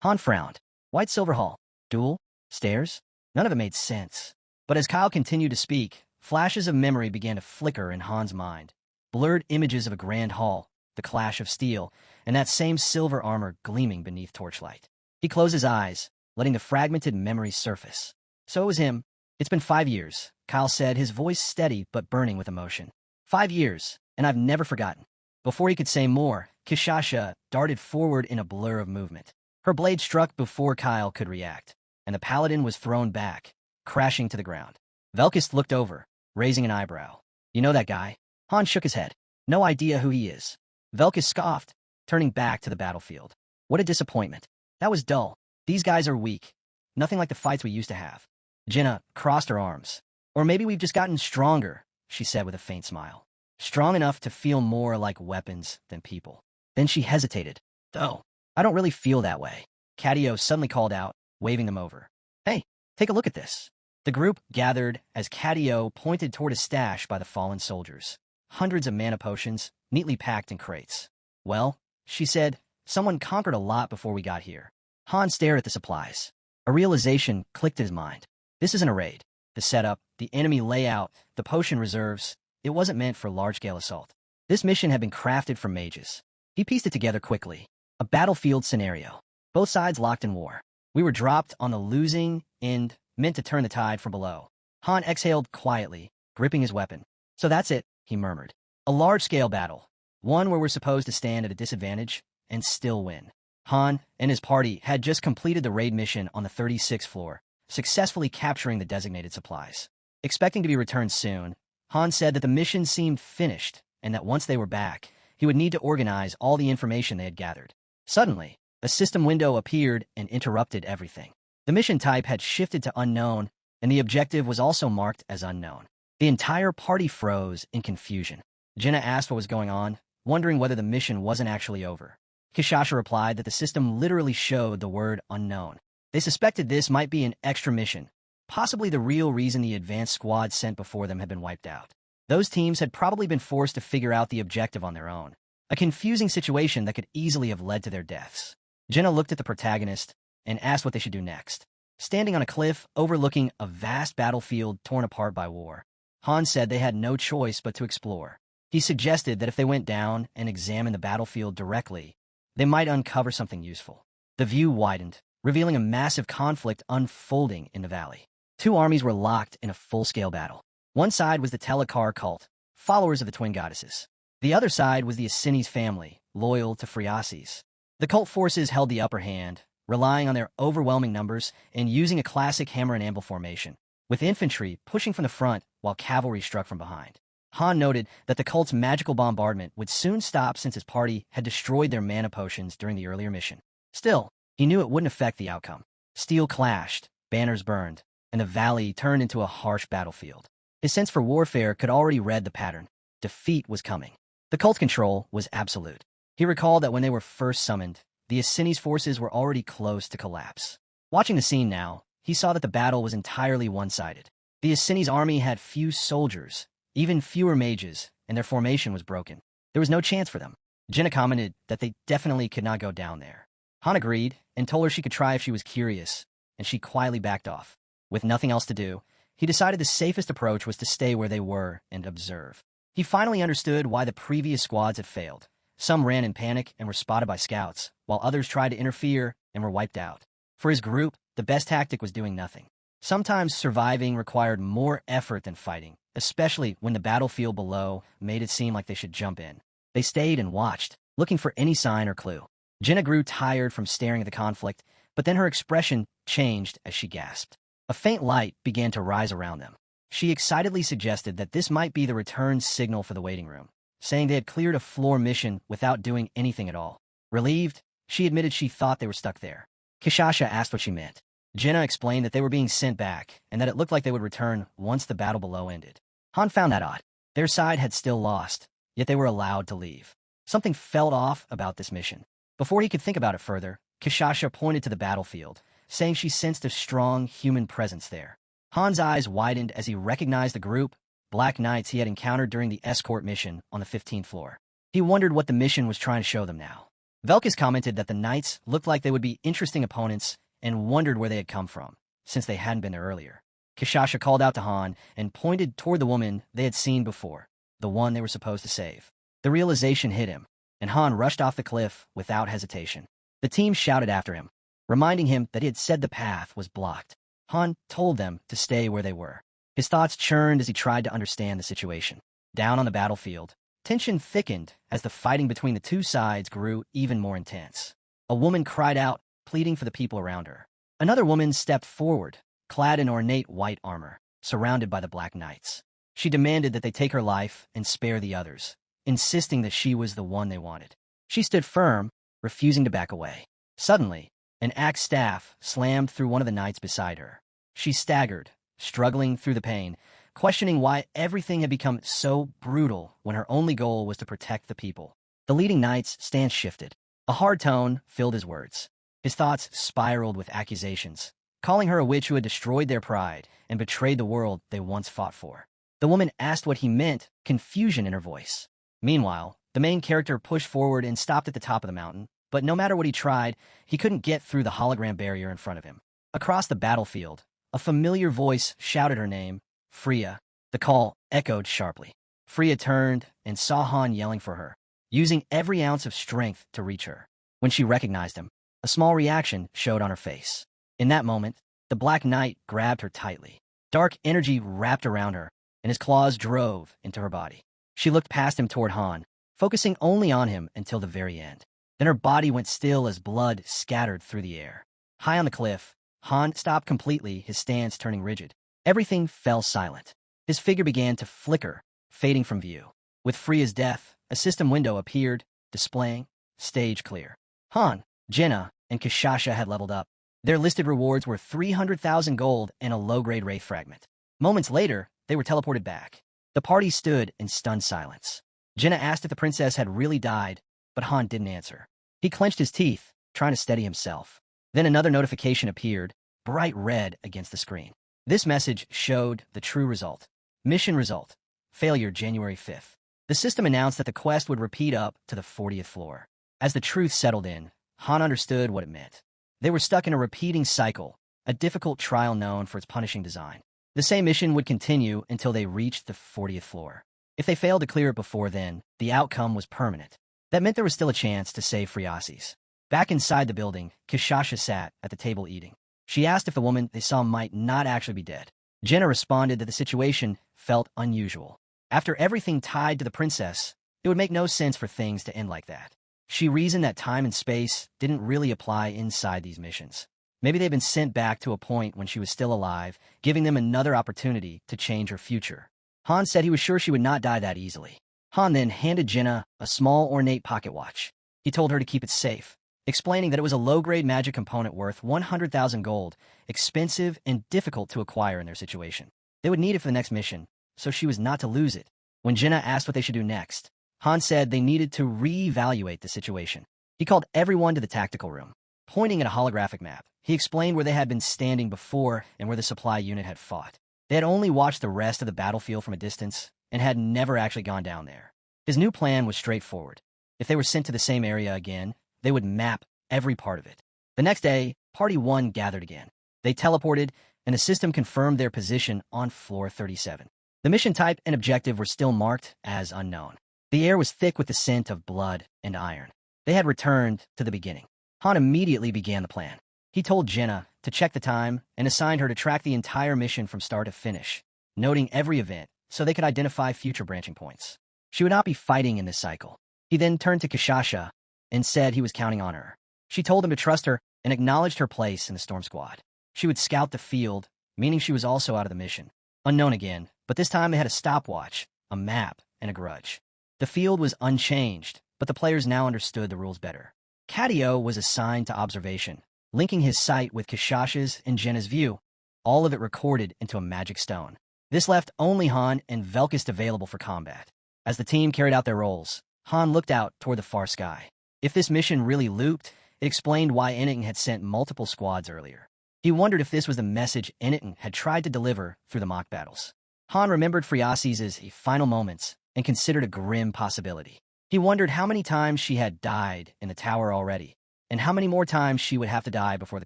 Han frowned. White Silver Hall? Duel? Stairs? None of it made sense. But as Kyle continued to speak, flashes of memory began to flicker in Han's mind. Blurred images of a grand hall, the clash of steel, and that same silver armor gleaming beneath torchlight. He closed his eyes, letting the fragmented memories surface. "So it was him. It's been 5 years," Kyle said, his voice steady but burning with emotion. 5 years, and I've never forgotten." Before he could say more, Kishasha darted forward in a blur of movement. Her blade struck before Kyle could react, and the paladin was thrown back, crashing to the ground. Velkist looked over, raising an eyebrow. "You know that guy?" Han shook his head. "No idea who he is." Velkist scoffed, turning back to the battlefield. "What a disappointment. That was dull. These guys are weak. Nothing like the fights we used to have." Jenna crossed her arms. "Or maybe we've just gotten stronger," she said with a faint smile. "Strong enough to feel more like weapons than people." Then she hesitated. "Though, I don't really feel that way." Cadio suddenly called out, waving them over. "Hey, take a look at this." The group gathered as Cadio pointed toward a stash by the fallen soldiers. Hundreds of mana potions, neatly packed in crates. "Well," she said, "someone conquered a lot before we got here." Han stared at the supplies. A realization clicked in his mind. This isn't a raid. The setup, the enemy layout, the potion reserves, it wasn't meant for large-scale assault. This mission had been crafted for mages. He pieced it together quickly. A battlefield scenario. Both sides locked in war. We were dropped on the losing end, meant to turn the tide from below. Han exhaled quietly, gripping his weapon. "So that's it," he murmured. "A large-scale battle. One where we're supposed to stand at a disadvantage and still win." Han and his party had just completed the raid mission on the 36th floor, successfully capturing the designated supplies. Expecting to be returned soon, Han said that the mission seemed finished and that once they were back, he would need to organize all the information they had gathered. Suddenly, a system window appeared and interrupted everything. The mission type had shifted to unknown, and the objective was also marked as unknown. The entire party froze in confusion. Jenna asked what was going on, wondering whether the mission wasn't actually over. Kishasha replied that the system literally showed the word unknown. They suspected this might be an extra mission, possibly the real reason the advanced squad sent before them had been wiped out. Those teams had probably been forced to figure out the objective on their own, a confusing situation that could easily have led to their deaths. Jenna looked at the protagonist and asked what they should do next. Standing on a cliff overlooking a vast battlefield torn apart by war, Han said they had no choice but to explore. He suggested that if they went down and examined the battlefield directly, they might uncover something useful. The view widened, revealing a massive conflict unfolding in the valley. Two armies were locked in a full-scale battle. One side was the Telekar cult, followers of the twin goddesses. The other side was the Asini's family, loyal to Phriases. The cult forces held the upper hand, relying on their overwhelming numbers and using a classic hammer and anvil formation, with infantry pushing from the front while cavalry struck from behind. Han noted that the cult's magical bombardment would soon stop since his party had destroyed their mana potions during the earlier mission. Still, he knew it wouldn't affect the outcome. Steel clashed, banners burned, and the valley turned into a harsh battlefield. His sense for warfare could already read the pattern. Defeat was coming. The cult's control was absolute. He recalled that when they were first summoned, the Asini's forces were already close to collapse. Watching the scene now, he saw that the battle was entirely one-sided. The Asini's army had few soldiers, even fewer mages, and their formation was broken. There was no chance for them. Jenna commented that they definitely could not go down there. Han agreed and told her she could try if she was curious, and she quietly backed off. With nothing else to do, he decided the safest approach was to stay where they were and observe. He finally understood why the previous squads had failed. Some ran in panic and were spotted by scouts, while others tried to interfere and were wiped out. For his group, the best tactic was doing nothing. Sometimes surviving required more effort than fighting, especially when the battlefield below made it seem like they should jump in. They stayed and watched, looking for any sign or clue. Jenna grew tired from staring at the conflict, but then her expression changed as she gasped. A faint light began to rise around them. She excitedly suggested that this might be the return signal for the waiting room, saying they had cleared a floor mission without doing anything at all. Relieved, she admitted she thought they were stuck there. Kishasha asked what she meant. Jenna explained that they were being sent back, and that it looked like they would return once the battle below ended. Han found that odd. Their side had still lost, yet they were allowed to leave. Something felt off about this mission. Before he could think about it further, Kishasha pointed to the battlefield, saying she sensed a strong human presence there. Han's eyes widened as he recognized the group, Black Knights he had encountered during the escort mission on the 15th floor. He wondered what the mission was trying to show them now. Velkus commented that the Knights looked like they would be interesting opponents and wondered where they had come from, since they hadn't been there earlier. Kishasha called out to Han and pointed toward the woman they had seen before, the one they were supposed to save. The realization hit him, and Han rushed off the cliff without hesitation. The team shouted after him, reminding him that he had said the path was blocked. Han told them to stay where they were. His thoughts churned as he tried to understand the situation. Down on the battlefield, tension thickened as the fighting between the two sides grew even more intense. A woman cried out, pleading for the people around her. Another woman stepped forward, clad in ornate white armor, surrounded by the Black Knights. She demanded that they take her life and spare the others, insisting that she was the one they wanted. She stood firm, refusing to back away. Suddenly, an axe staff slammed through one of the knights beside her. She staggered, struggling through the pain, questioning why everything had become so brutal when her only goal was to protect the people. The leading knight's stance shifted. A hard tone filled his words. His thoughts spiraled with accusations, calling her a witch who had destroyed their pride and betrayed the world they once fought for. The woman asked what he meant, confusion in her voice. Meanwhile, the main character pushed forward and stopped at the top of the mountain, but no matter what he tried, he couldn't get through the hologram barrier in front of him. Across the battlefield, a familiar voice shouted her name, Freya. The call echoed sharply. Freya turned and saw Han yelling for her, using every ounce of strength to reach her. When she recognized him, a small reaction showed on her face. In that moment, the Black Knight grabbed her tightly. Dark energy wrapped around her, and his claws drove into her body. She looked past him toward Han, focusing only on him until the very end. Then her body went still as blood scattered through the air. High on the cliff, Han stopped completely, his stance turning rigid. Everything fell silent. His figure began to flicker, fading from view. With Freya's death, a system window appeared, displaying stage clear. Han, Jenna, and Kishasha had leveled up. Their listed rewards were 300,000 gold and a low-grade wraith fragment. Moments later, they were teleported back. The party stood in stunned silence. Jenna asked if the princess had really died, but Han didn't answer. He clenched his teeth, trying to steady himself. Then another notification appeared, bright red against the screen. This message showed the true result. Mission result. Failure January 5th. The system announced that the quest would repeat up to the 40th floor. As the truth settled in, Han understood what it meant. They were stuck in a repeating cycle, a difficult trial known for its punishing design. The same mission would continue until they reached the 40th floor. If they failed to clear it before then, the outcome was permanent. That meant there was still a chance to save Friasis. Back inside the building, Kishasha sat at the table eating. She asked if the woman they saw might not actually be dead. Jenna responded that the situation felt unusual. After everything tied to the princess, it would make no sense for things to end like that. She reasoned that time and space didn't really apply inside these missions. Maybe they'd been sent back to a point when she was still alive, giving them another opportunity to change her future. Han said he was sure she would not die that easily. Han then handed Jenna a small ornate pocket watch. He told her to keep it safe, explaining that it was a low-grade magic component worth 100,000 gold, expensive and difficult to acquire in their situation. They would need it for the next mission, so she was not to lose it. When Jenna asked what they should do next, Han said they needed to re-evaluate the situation. He called everyone to the tactical room. Pointing at a holographic map, he explained where they had been standing before and where the supply unit had fought. They had only watched the rest of the battlefield from a distance and had never actually gone down there. His new plan was straightforward. If they were sent to the same area again, they would map every part of it. The next day, Party 1 gathered again. They teleported, and the system confirmed their position on floor 37. The mission type and objective were still marked as unknown. The air was thick with the scent of blood and iron. They had returned to the beginning. Han immediately began the plan. He told Jenna to check the time and assigned her to track the entire mission from start to finish, noting every event so they could identify future branching points. She would not be fighting in this cycle. He then turned to Kishasha and said he was counting on her. She told him to trust her and acknowledged her place in the Storm Squad. She would scout the field, meaning she was also out of the mission. Unknown again, but this time they had a stopwatch, a map, and a grudge. The field was unchanged, but the players now understood the rules better. Cadio was assigned to observation, linking his sight with Kishasha's and Jenna's view, all of it recorded into a magic stone. This left only Han and Velkist available for combat. As the team carried out their roles, Han looked out toward the far sky. If this mission really looped, it explained why Eniton had sent multiple squads earlier. He wondered if this was the message Eniton had tried to deliver through the mock battles. Han remembered Friasi's final moments and considered a grim possibility. He wondered how many times she had died in the tower already, and how many more times she would have to die before the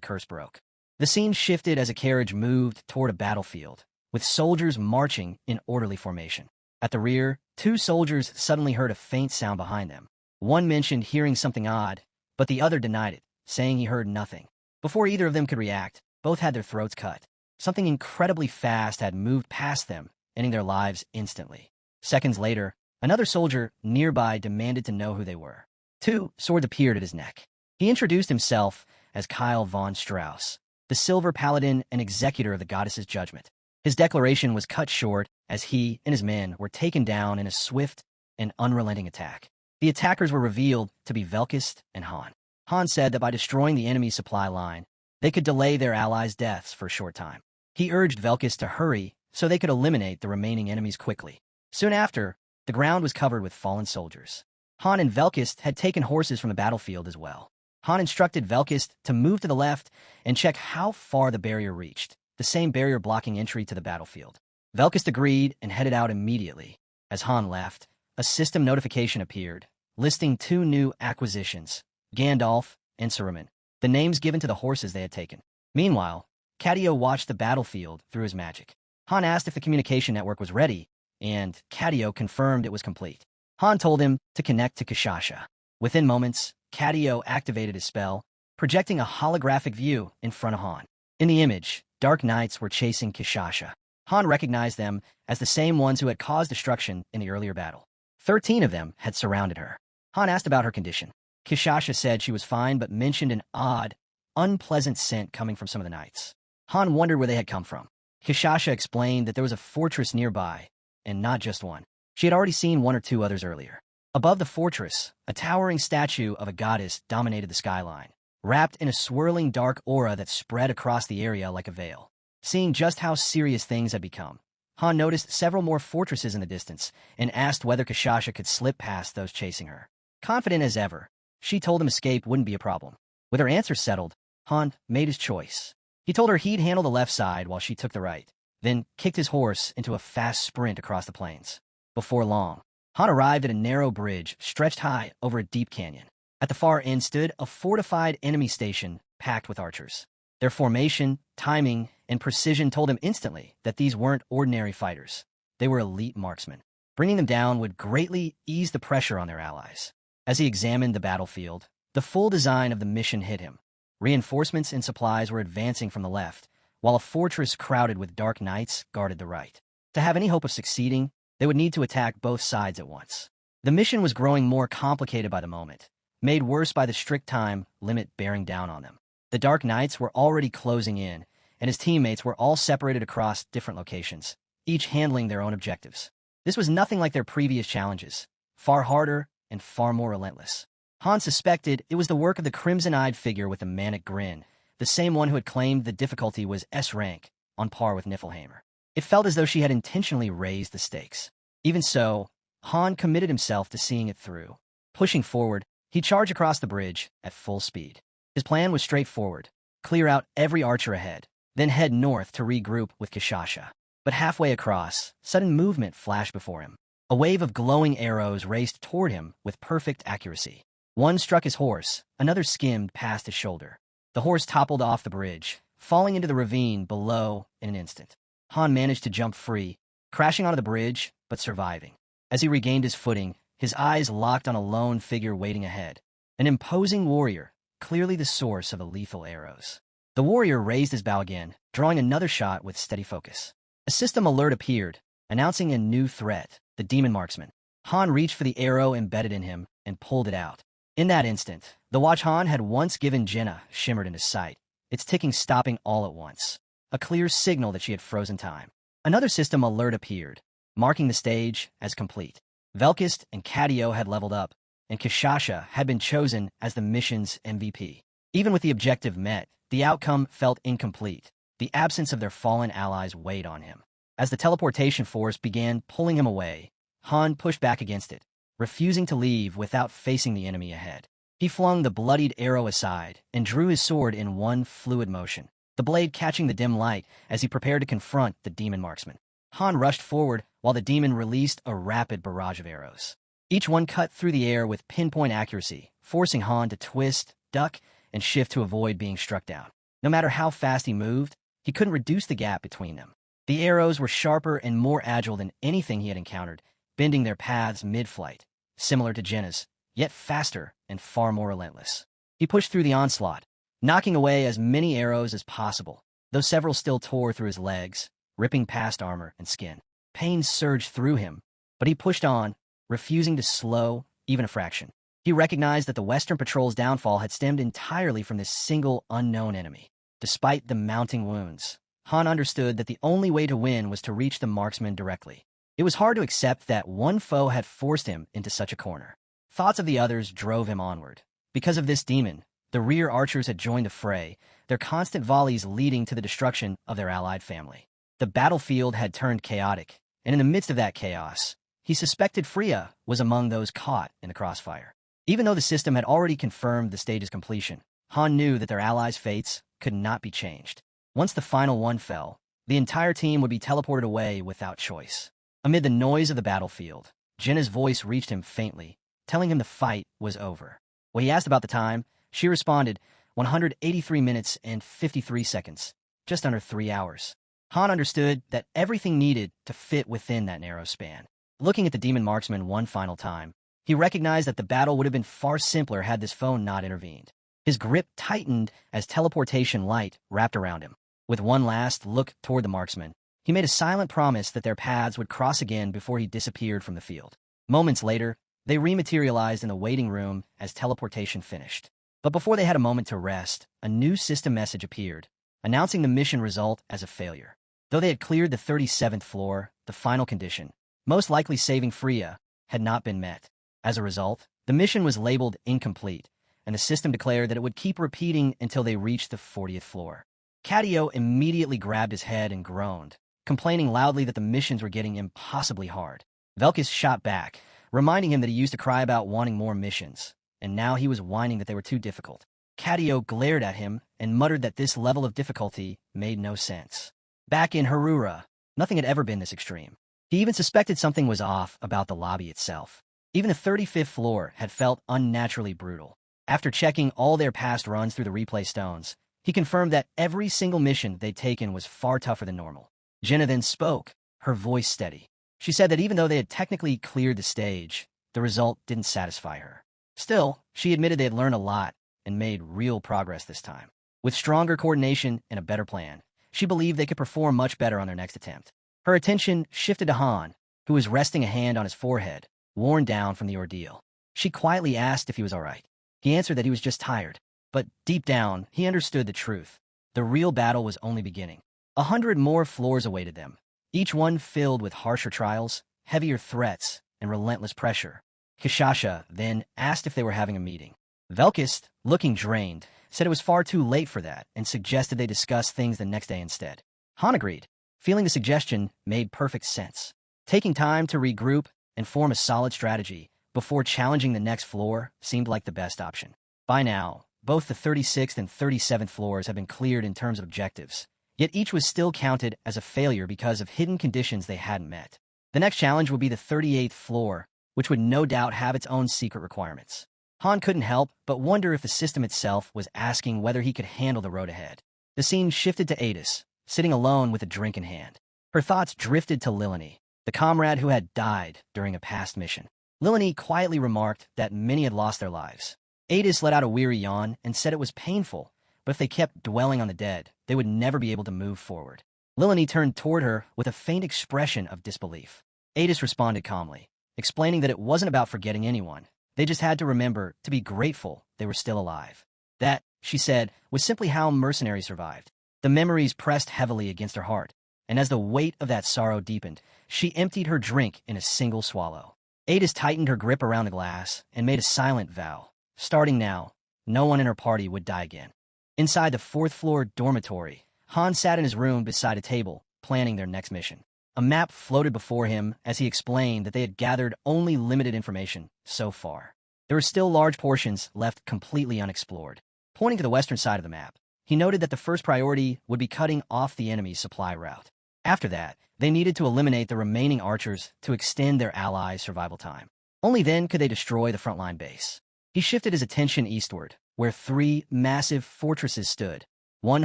curse broke. The scene shifted as a carriage moved toward a battlefield, with soldiers marching in orderly formation. At the rear, two soldiers suddenly heard a faint sound behind them. One mentioned hearing something odd, but the other denied it, saying he heard nothing. Before either of them could react, both had their throats cut. Something incredibly fast had moved past them, ending their lives instantly. Seconds later, another soldier nearby demanded to know who they were. Two swords appeared at his neck. He introduced himself as Kyle von Strauss, the Silver Paladin and executor of the goddess's judgment. His declaration was cut short as he and his men were taken down in a swift and unrelenting attack. The attackers were revealed to be Velkist and Han. Han said that by destroying the enemy's supply line, they could delay their allies' deaths for a short time. He urged Velkist to hurry so they could eliminate the remaining enemies quickly. Soon after, the ground was covered with fallen soldiers. Han and Velkist had taken horses from the battlefield as well. Han instructed Velkist to move to the left and check how far the barrier reached, the same barrier blocking entry to the battlefield. Velkist agreed and headed out immediately. As Han left, a system notification appeared, listing two new acquisitions, Gandalf and Saruman, the names given to the horses they had taken. Meanwhile, Cadio watched the battlefield through his magic. Han asked if the communication network was ready, and Cadio confirmed it was complete. Han told him to connect to Kishasha. Within moments, Cadio activated his spell, projecting a holographic view in front of Han. In the image, Dark Knights were chasing Kishasha. Han recognized them as the same ones who had caused destruction in the earlier battle. 13 of them had surrounded her. Han asked about her condition. Kishasha said she was fine but mentioned an odd, unpleasant scent coming from some of the knights. Han wondered where they had come from. Kishasha explained that there was a fortress nearby, and not just one. She had already seen one or two others earlier. Above the fortress, a towering statue of a goddess dominated the skyline, wrapped in a swirling dark aura that spread across the area like a veil. Seeing just how serious things had become, Han noticed several more fortresses in the distance and asked whether Kishasha could slip past those chasing her. Confident as ever, she told him escape wouldn't be a problem. With her answer settled, Han made his choice. He told her he'd handle the left side while she took the right, then kicked his horse into a fast sprint across the plains. Before long, Han arrived at a narrow bridge stretched high over a deep canyon. At the far end stood a fortified enemy station packed with archers. Their formation, timing, and precision told him instantly that these weren't ordinary fighters. They were elite marksmen. Bringing them down would greatly ease the pressure on their allies. As he examined the battlefield, the full design of the mission hit him. Reinforcements and supplies were advancing from the left, while a fortress crowded with dark knights guarded the right. To have any hope of succeeding, they would need to attack both sides at once. The mission was growing more complicated by the moment, made worse by the strict time limit bearing down on them. The Dark Knights were already closing in, and his teammates were all separated across different locations, each handling their own objectives. This was nothing like their previous challenges, far harder and far more relentless. Han suspected it was the work of the crimson-eyed figure with the manic grin, the same one who had claimed the difficulty was S rank, on par with Niflheimer. It felt as though she had intentionally raised the stakes. Even so, Han committed himself to seeing it through. Pushing forward, he charged across the bridge at full speed. His plan was straightforward: clear out every archer ahead, then head north to regroup with Kishasha. But halfway across, sudden movement flashed before him. A wave of glowing arrows raced toward him with perfect accuracy. One struck his horse, another skimmed past his shoulder. The horse toppled off the bridge, falling into the ravine below in an instant. Han managed to jump free, crashing onto the bridge, but surviving. As he regained his footing, his eyes locked on a lone figure waiting ahead. An imposing warrior, clearly the source of the lethal arrows. The warrior raised his bow again, drawing another shot with steady focus. A system alert appeared, announcing a new threat, the demon marksman. Han reached for the arrow embedded in him and pulled it out. In that instant, the watch Han had once given Jenna shimmered into sight, its ticking stopping all at once. A clear signal that she had frozen time. Another system alert appeared, marking the stage as complete. Velkist and Cadio had leveled up, and Kishasha had been chosen as the mission's MVP. Even with the objective met, the outcome felt incomplete. The absence of their fallen allies weighed on him. As the teleportation force began pulling him away, Han pushed back against it, refusing to leave without facing the enemy ahead. He flung the bloodied arrow aside and drew his sword in one fluid motion, the blade catching the dim light as he prepared to confront the demon marksman. Han rushed forward while the demon released a rapid barrage of arrows. Each one cut through the air with pinpoint accuracy, forcing Han to twist, duck, and shift to avoid being struck down. No matter how fast he moved, he couldn't reduce the gap between them. The arrows were sharper and more agile than anything he had encountered, bending their paths mid-flight, similar to Jenna's, yet faster and far more relentless. He pushed through the onslaught, knocking away as many arrows as possible, though several still tore through his legs, ripping past armor and skin. Pain surged through him, but he pushed on, refusing to slow even a fraction. He recognized that the Western Patrol's downfall had stemmed entirely from this single unknown enemy. Despite the mounting wounds, Han understood that the only way to win was to reach the marksman directly. It was hard to accept that one foe had forced him into such a corner. Thoughts of the others drove him onward. Because of this demon, the rear archers had joined the fray, their constant volleys leading to the destruction of their allied family. The battlefield had turned chaotic, and in the midst of that chaos, he suspected Freya was among those caught in the crossfire. Even though the system had already confirmed the stage's completion, Han knew that their allies' fates could not be changed. Once the final one fell, the entire team would be teleported away without choice. Amid the noise of the battlefield, Jenna's voice reached him faintly, telling him the fight was over. When he asked about the time, she responded, 183 minutes and 53 seconds, just under 3 hours. Han understood that everything needed to fit within that narrow span. Looking at the demon marksman one final time, he recognized that the battle would have been far simpler had this foe not intervened. His grip tightened as teleportation light wrapped around him. With one last look toward the marksman, he made a silent promise that their paths would cross again before he disappeared from the field. Moments later, they rematerialized in the waiting room as teleportation finished. But before they had a moment to rest, a new system message appeared, announcing the mission result as a failure. Though they had cleared the 37th floor, the final condition, most likely saving Freya, had not been met. As a result, the mission was labeled incomplete, and the system declared that it would keep repeating until they reached the 40th floor. Cadio immediately grabbed his head and groaned, complaining loudly that the missions were getting impossibly hard. Velkis shot back, reminding him that he used to cry about wanting more missions, and now he was whining that they were too difficult. Cadio glared at him and muttered that this level of difficulty made no sense. Back in Harura, nothing had ever been this extreme. He even suspected something was off about the lobby itself. Even the 35th floor had felt unnaturally brutal. After checking all their past runs through the replay stones, he confirmed that every single mission they'd taken was far tougher than normal. Jenna then spoke, her voice steady. She said that even though they had technically cleared the stage, the result didn't satisfy her. Still, she admitted they had learned a lot and made real progress this time. With stronger coordination and a better plan, she believed they could perform much better on their next attempt. Her attention shifted to Han, who was resting a hand on his forehead, worn down from the ordeal. She quietly asked if he was all right. He answered that he was just tired, but deep down, he understood the truth. The real battle was only beginning. 100 more floors awaited them, each one filled with harsher trials, heavier threats, and relentless pressure. Kishasha then asked if they were having a meeting. Velkis, looking drained, said it was far too late for that and suggested they discuss things the next day instead. Han agreed, feeling the suggestion made perfect sense. Taking time to regroup and form a solid strategy before challenging the next floor seemed like the best option. By now, both the 36th and 37th floors had been cleared in terms of objectives, yet each was still counted as a failure because of hidden conditions they hadn't met. The next challenge would be the 38th floor, which would no doubt have its own secret requirements. Han couldn't help but wonder if the system itself was asking whether he could handle the road ahead. The scene shifted to Adis, sitting alone with a drink in hand. Her thoughts drifted to Lilini, the comrade who had died during a past mission. Lilini quietly remarked that many had lost their lives. Adis let out a weary yawn and said it was painful, but if they kept dwelling on the dead, they would never be able to move forward. Lilini turned toward her with a faint expression of disbelief. Adis responded calmly, explaining that it wasn't about forgetting anyone. They just had to remember to be grateful they were still alive. That, she said, was simply how mercenaries survived. The memories pressed heavily against her heart, and as the weight of that sorrow deepened, she emptied her drink in a single swallow. Adis tightened her grip around the glass and made a silent vow. Starting now, no one in her party would die again. Inside the 4th floor dormitory, Han sat in his room beside a table, planning their next mission. A map floated before him as he explained that they had gathered only limited information so far. There were still large portions left completely unexplored. Pointing to the western side of the map, he noted that the first priority would be cutting off the enemy's supply route. After that, they needed to eliminate the remaining archers to extend their allies' survival time. Only then could they destroy the frontline base. He shifted his attention eastward, where 3 massive fortresses stood, one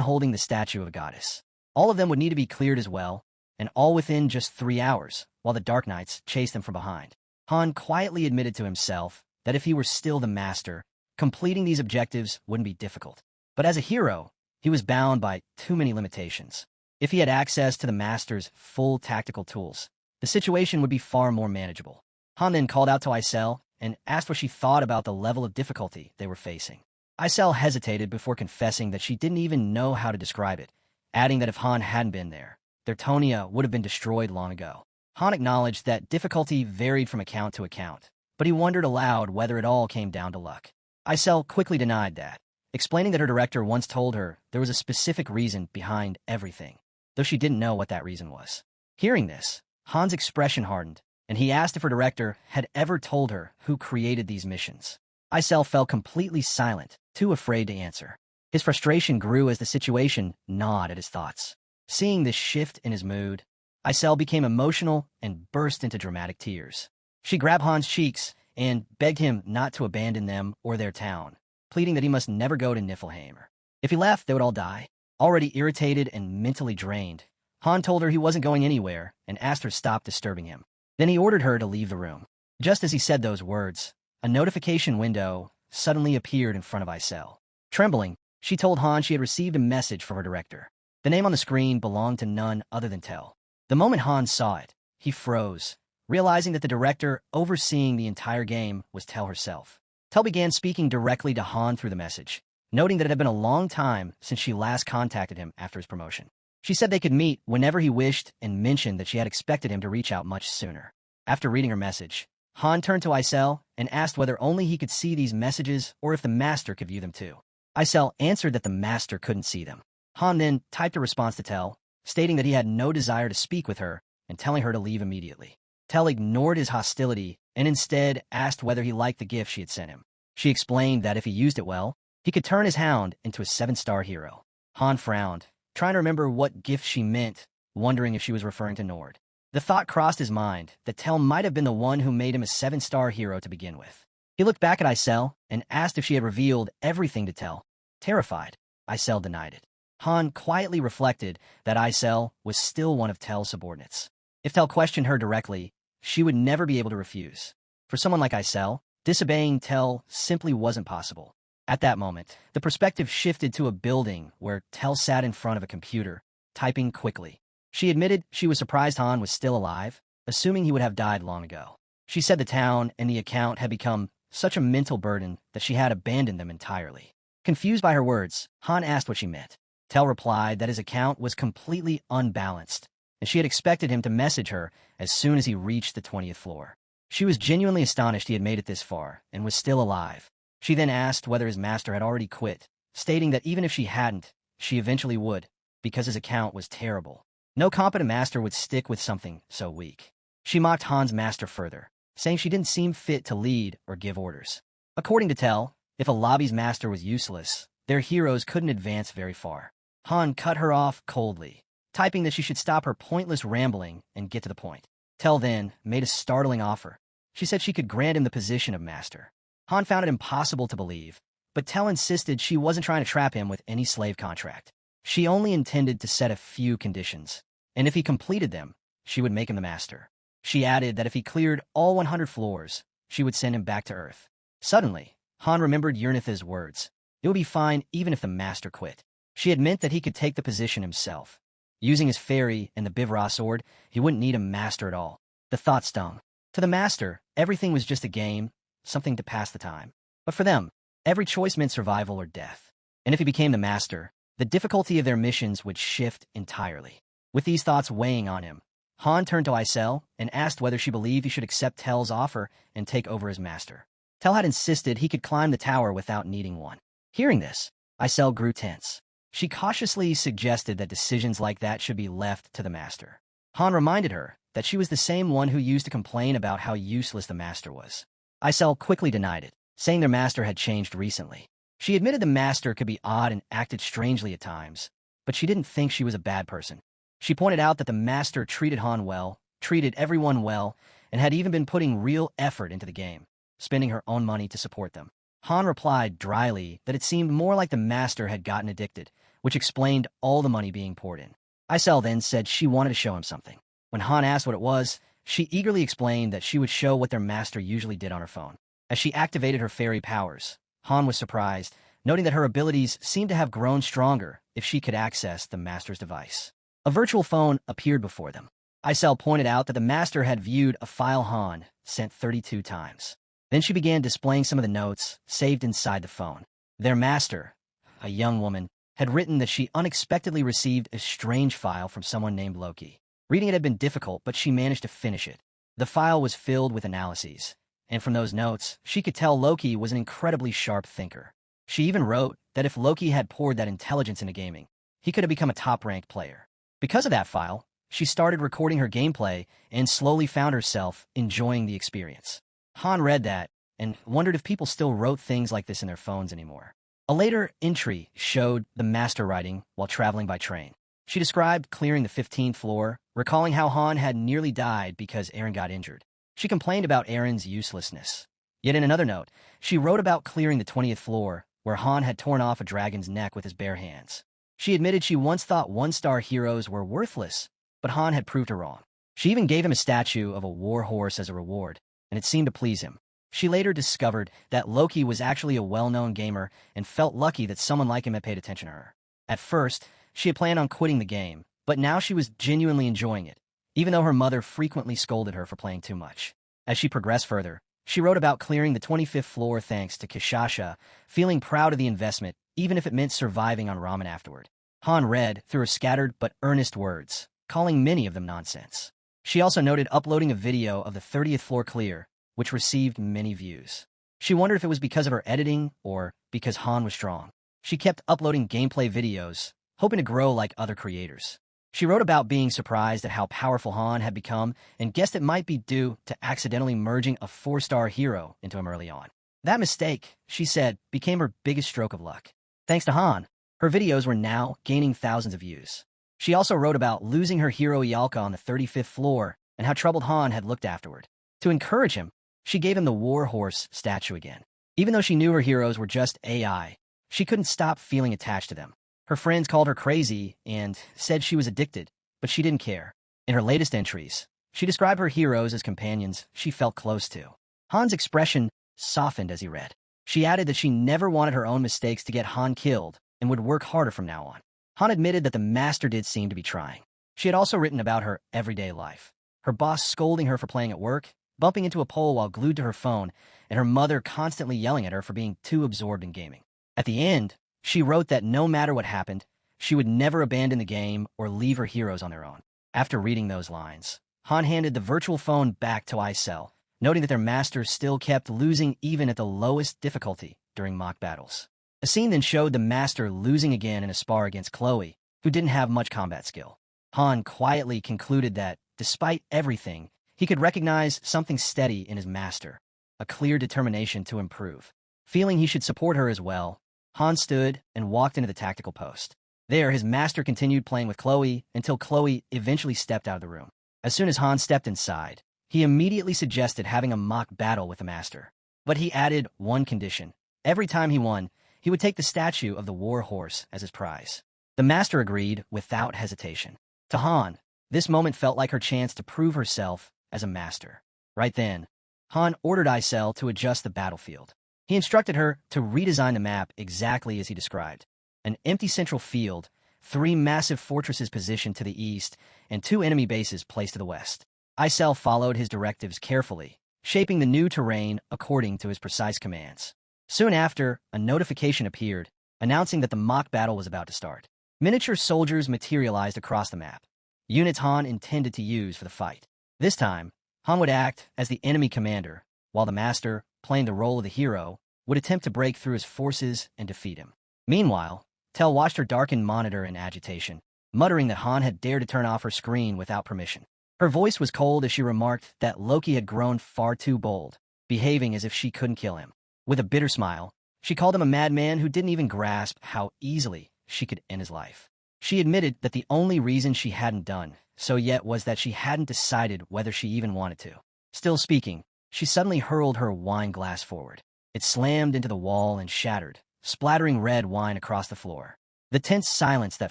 holding the statue of a goddess. All of them would need to be cleared as well, and all within just 3 hours, while the Dark Knights chased them from behind. Han quietly admitted to himself that if he were still the master, completing these objectives wouldn't be difficult. But as a hero, he was bound by too many limitations. If he had access to the master's full tactical tools, the situation would be far more manageable. Han then called out to Isel and asked what she thought about the level of difficulty they were facing. Isel hesitated before confessing that she didn't even know how to describe it, adding that if Han hadn't been there, their Tonia would have been destroyed long ago. Han acknowledged that difficulty varied from account to account, but he wondered aloud whether it all came down to luck. Isel quickly denied that, explaining that her director once told her there was a specific reason behind everything, though she didn't know what that reason was. Hearing this, Han's expression hardened, and he asked if her director had ever told her who created these missions. Isel fell completely silent, too afraid to answer. His frustration grew as the situation gnawed at his thoughts. Seeing this shift in his mood, Isel became emotional and burst into dramatic tears. She grabbed Han's cheeks and begged him not to abandon them or their town, pleading that he must never go to Niflheim. If he left, they would all die. Already irritated and mentally drained, Han told her he wasn't going anywhere and asked her to stop disturbing him. Then he ordered her to leave the room. Just as he said those words, a notification window suddenly appeared in front of Isel. Trembling, she told Han she had received a message from her director. The name on the screen belonged to none other than Tel. The moment Han saw it, he froze, realizing that the director overseeing the entire game was Tel herself. Tel began speaking directly to Han through the message, noting that it had been a long time since she last contacted him after his promotion. She said they could meet whenever he wished and mentioned that she had expected him to reach out much sooner. After reading her message, Han turned to Isel and asked whether only he could see these messages or if the master could view them too. Isel answered that the master couldn't see them. Han then typed a response to Tel, stating that he had no desire to speak with her and telling her to leave immediately. Tel ignored his hostility and instead asked whether he liked the gift she had sent him. She explained that if he used it well, he could turn his hound into a 7-star hero. Han frowned, trying to remember what gift she meant, wondering if she was referring to Nord. The thought crossed his mind that Tel might have been the one who made him a 7-star hero to begin with. He looked back at Isel and asked if she had revealed everything to Tel. Terrified, Isel denied it. Han quietly reflected that Isel was still one of Tel's subordinates. If Tel questioned her directly, she would never be able to refuse. For someone like Isel, disobeying Tel simply wasn't possible. At that moment, the perspective shifted to a building where Tel sat in front of a computer, typing quickly. She admitted she was surprised Han was still alive, assuming he would have died long ago. She said the town and the account had become such a mental burden that she had abandoned them entirely. Confused by her words, Han asked what she meant. Tel replied that his account was completely unbalanced, and she had expected him to message her as soon as he reached the 20th floor. She was genuinely astonished he had made it this far and was still alive. She then asked whether his master had already quit, stating that even if she hadn't, she eventually would, because his account was terrible. No competent master would stick with something so weak. She mocked Han's master further, saying she didn't seem fit to lead or give orders. According to Tel, if a lobby's master was useless, their heroes couldn't advance very far. Han cut her off coldly, typing that she should stop her pointless rambling and get to the point. Tel then made a startling offer. She said she could grant him the position of master. Han found it impossible to believe, but Tel insisted she wasn't trying to trap him with any slave contract. She only intended to set a few conditions, and if he completed them, she would make him the master. She added that if he cleared all 100 floors, she would send him back to Earth. Suddenly, Han remembered Urnitha's words. It would be fine even if the master quit. She had meant that he could take the position himself. Using his fairy and the Bivra sword, he wouldn't need a master at all. The thought stung. To the master, everything was just a game, something to pass the time. But for them, every choice meant survival or death. And if he became the master, the difficulty of their missions would shift entirely. With these thoughts weighing on him, Han turned to Isel and asked whether she believed he should accept Tel's offer and take over as master. Tel had insisted he could climb the tower without needing one. Hearing this, Isel grew tense. She cautiously suggested that decisions like that should be left to the master. Han reminded her that she was the same one who used to complain about how useless the master was. Isel quickly denied it, saying their master had changed recently. She admitted the master could be odd and acted strangely at times, but she didn't think she was a bad person. She pointed out that the master treated Han well, treated everyone well, and had even been putting real effort into the game, spending her own money to support them. Han replied dryly that it seemed more like the master had gotten addicted, which explained all the money being poured in. Isel then said she wanted to show him something. When Han asked what it was, she eagerly explained that she would show what their master usually did on her phone. As she activated her fairy powers, Han was surprised, noting that her abilities seemed to have grown stronger if she could access the master's device. A virtual phone appeared before them. Isel pointed out that the master had viewed a file Han sent 32 times. Then she began displaying some of the notes saved inside the phone. Their master, a young woman, had written that she unexpectedly received a strange file from someone named Loki. Reading it had been difficult, but she managed to finish it. The file was filled with analyses, and from those notes, she could tell Loki was an incredibly sharp thinker. She even wrote that if Loki had poured that intelligence into gaming, he could have become a top-ranked player. Because of that file, she started recording her gameplay and slowly found herself enjoying the experience. Han read that and wondered if people still wrote things like this in their phones anymore. A later entry showed the master writing while traveling by train. She described clearing the 15th floor, recalling how Han had nearly died because Eren got injured. She complained about Eren's uselessness. Yet in another note, she wrote about clearing the 20th floor, where Han had torn off a dragon's neck with his bare hands. She admitted she once thought one-star heroes were worthless, but Han had proved her wrong. She even gave him a statue of a war horse as a reward, and it seemed to please him. She later discovered that Loki was actually a well-known gamer and felt lucky that someone like him had paid attention to her. At first, she had planned on quitting the game, but now she was genuinely enjoying it, even though her mother frequently scolded her for playing too much. As she progressed further, she wrote about clearing the 25th floor thanks to Kishasha, feeling proud of the investment, even if it meant surviving on ramen afterward. Han read through her scattered but earnest words, calling many of them nonsense. She also noted uploading a video of the 30th floor clear, which received many views. She wondered if it was because of her editing or because Han was strong. She kept uploading gameplay videos, hoping to grow like other creators. She wrote about being surprised at how powerful Han had become and guessed it might be due to accidentally merging a 4-star hero into him early on. That mistake, she said, became her biggest stroke of luck. Thanks to Han, her videos were now gaining thousands of views. She also wrote about losing her hero Yalka on the 35th floor and how troubled Han had looked afterward. To encourage him, she gave him the war horse statue again. Even though she knew her heroes were just AI, she couldn't stop feeling attached to them. Her friends called her crazy and said she was addicted, but she didn't care. In her latest entries, she described her heroes as companions she felt close to. Han's expression softened as he read. She added that she never wanted her own mistakes to get Han killed and would work harder from now on. Han admitted that the master did seem to be trying. She had also written about her everyday life. Her boss scolding her for playing at work, bumping into a pole while glued to her phone, and her mother constantly yelling at her for being too absorbed in gaming. At the end, she wrote that no matter what happened, she would never abandon the game or leave her heroes on their own. After reading those lines, Han handed the virtual phone back to Isel, noting that their master still kept losing even at the lowest difficulty during mock battles. A scene then showed the master losing again in a spar against Chloe, who didn't have much combat skill. Han quietly concluded that, despite everything, he could recognize something steady in his master, a clear determination to improve. Feeling he should support her as well, Han stood and walked into the tactical post. There, his master continued playing with Chloe until Chloe eventually stepped out of the room. As soon as Han stepped inside, he immediately suggested having a mock battle with the master. But he added one condition. Every time he won, he would take the statue of the war horse as his prize. The master agreed without hesitation. To Han, this moment felt like her chance to prove herself as a master. Right then, Han ordered Isel to adjust the battlefield. He instructed her to redesign the map exactly as he described. An empty central field, 3 massive fortresses positioned to the east, and 2 enemy bases placed to the west. Isel followed his directives carefully, shaping the new terrain according to his precise commands. Soon after, a notification appeared, announcing that the mock battle was about to start. Miniature soldiers materialized across the map, units Han intended to use for the fight. This time, Han would act as the enemy commander, while the master, playing the role of the hero, would attempt to break through his forces and defeat him. Meanwhile, Tel watched her darkened monitor in agitation, muttering that Han had dared to turn off her screen without permission. Her voice was cold as she remarked that Loki had grown far too bold, behaving as if she couldn't kill him. With a bitter smile, she called him a madman who didn't even grasp how easily she could end his life. She admitted that the only reason she hadn't done so yet was that she hadn't decided whether she even wanted to. Still speaking, she suddenly hurled her wine glass forward. It slammed into the wall and shattered, splattering red wine across the floor. The tense silence that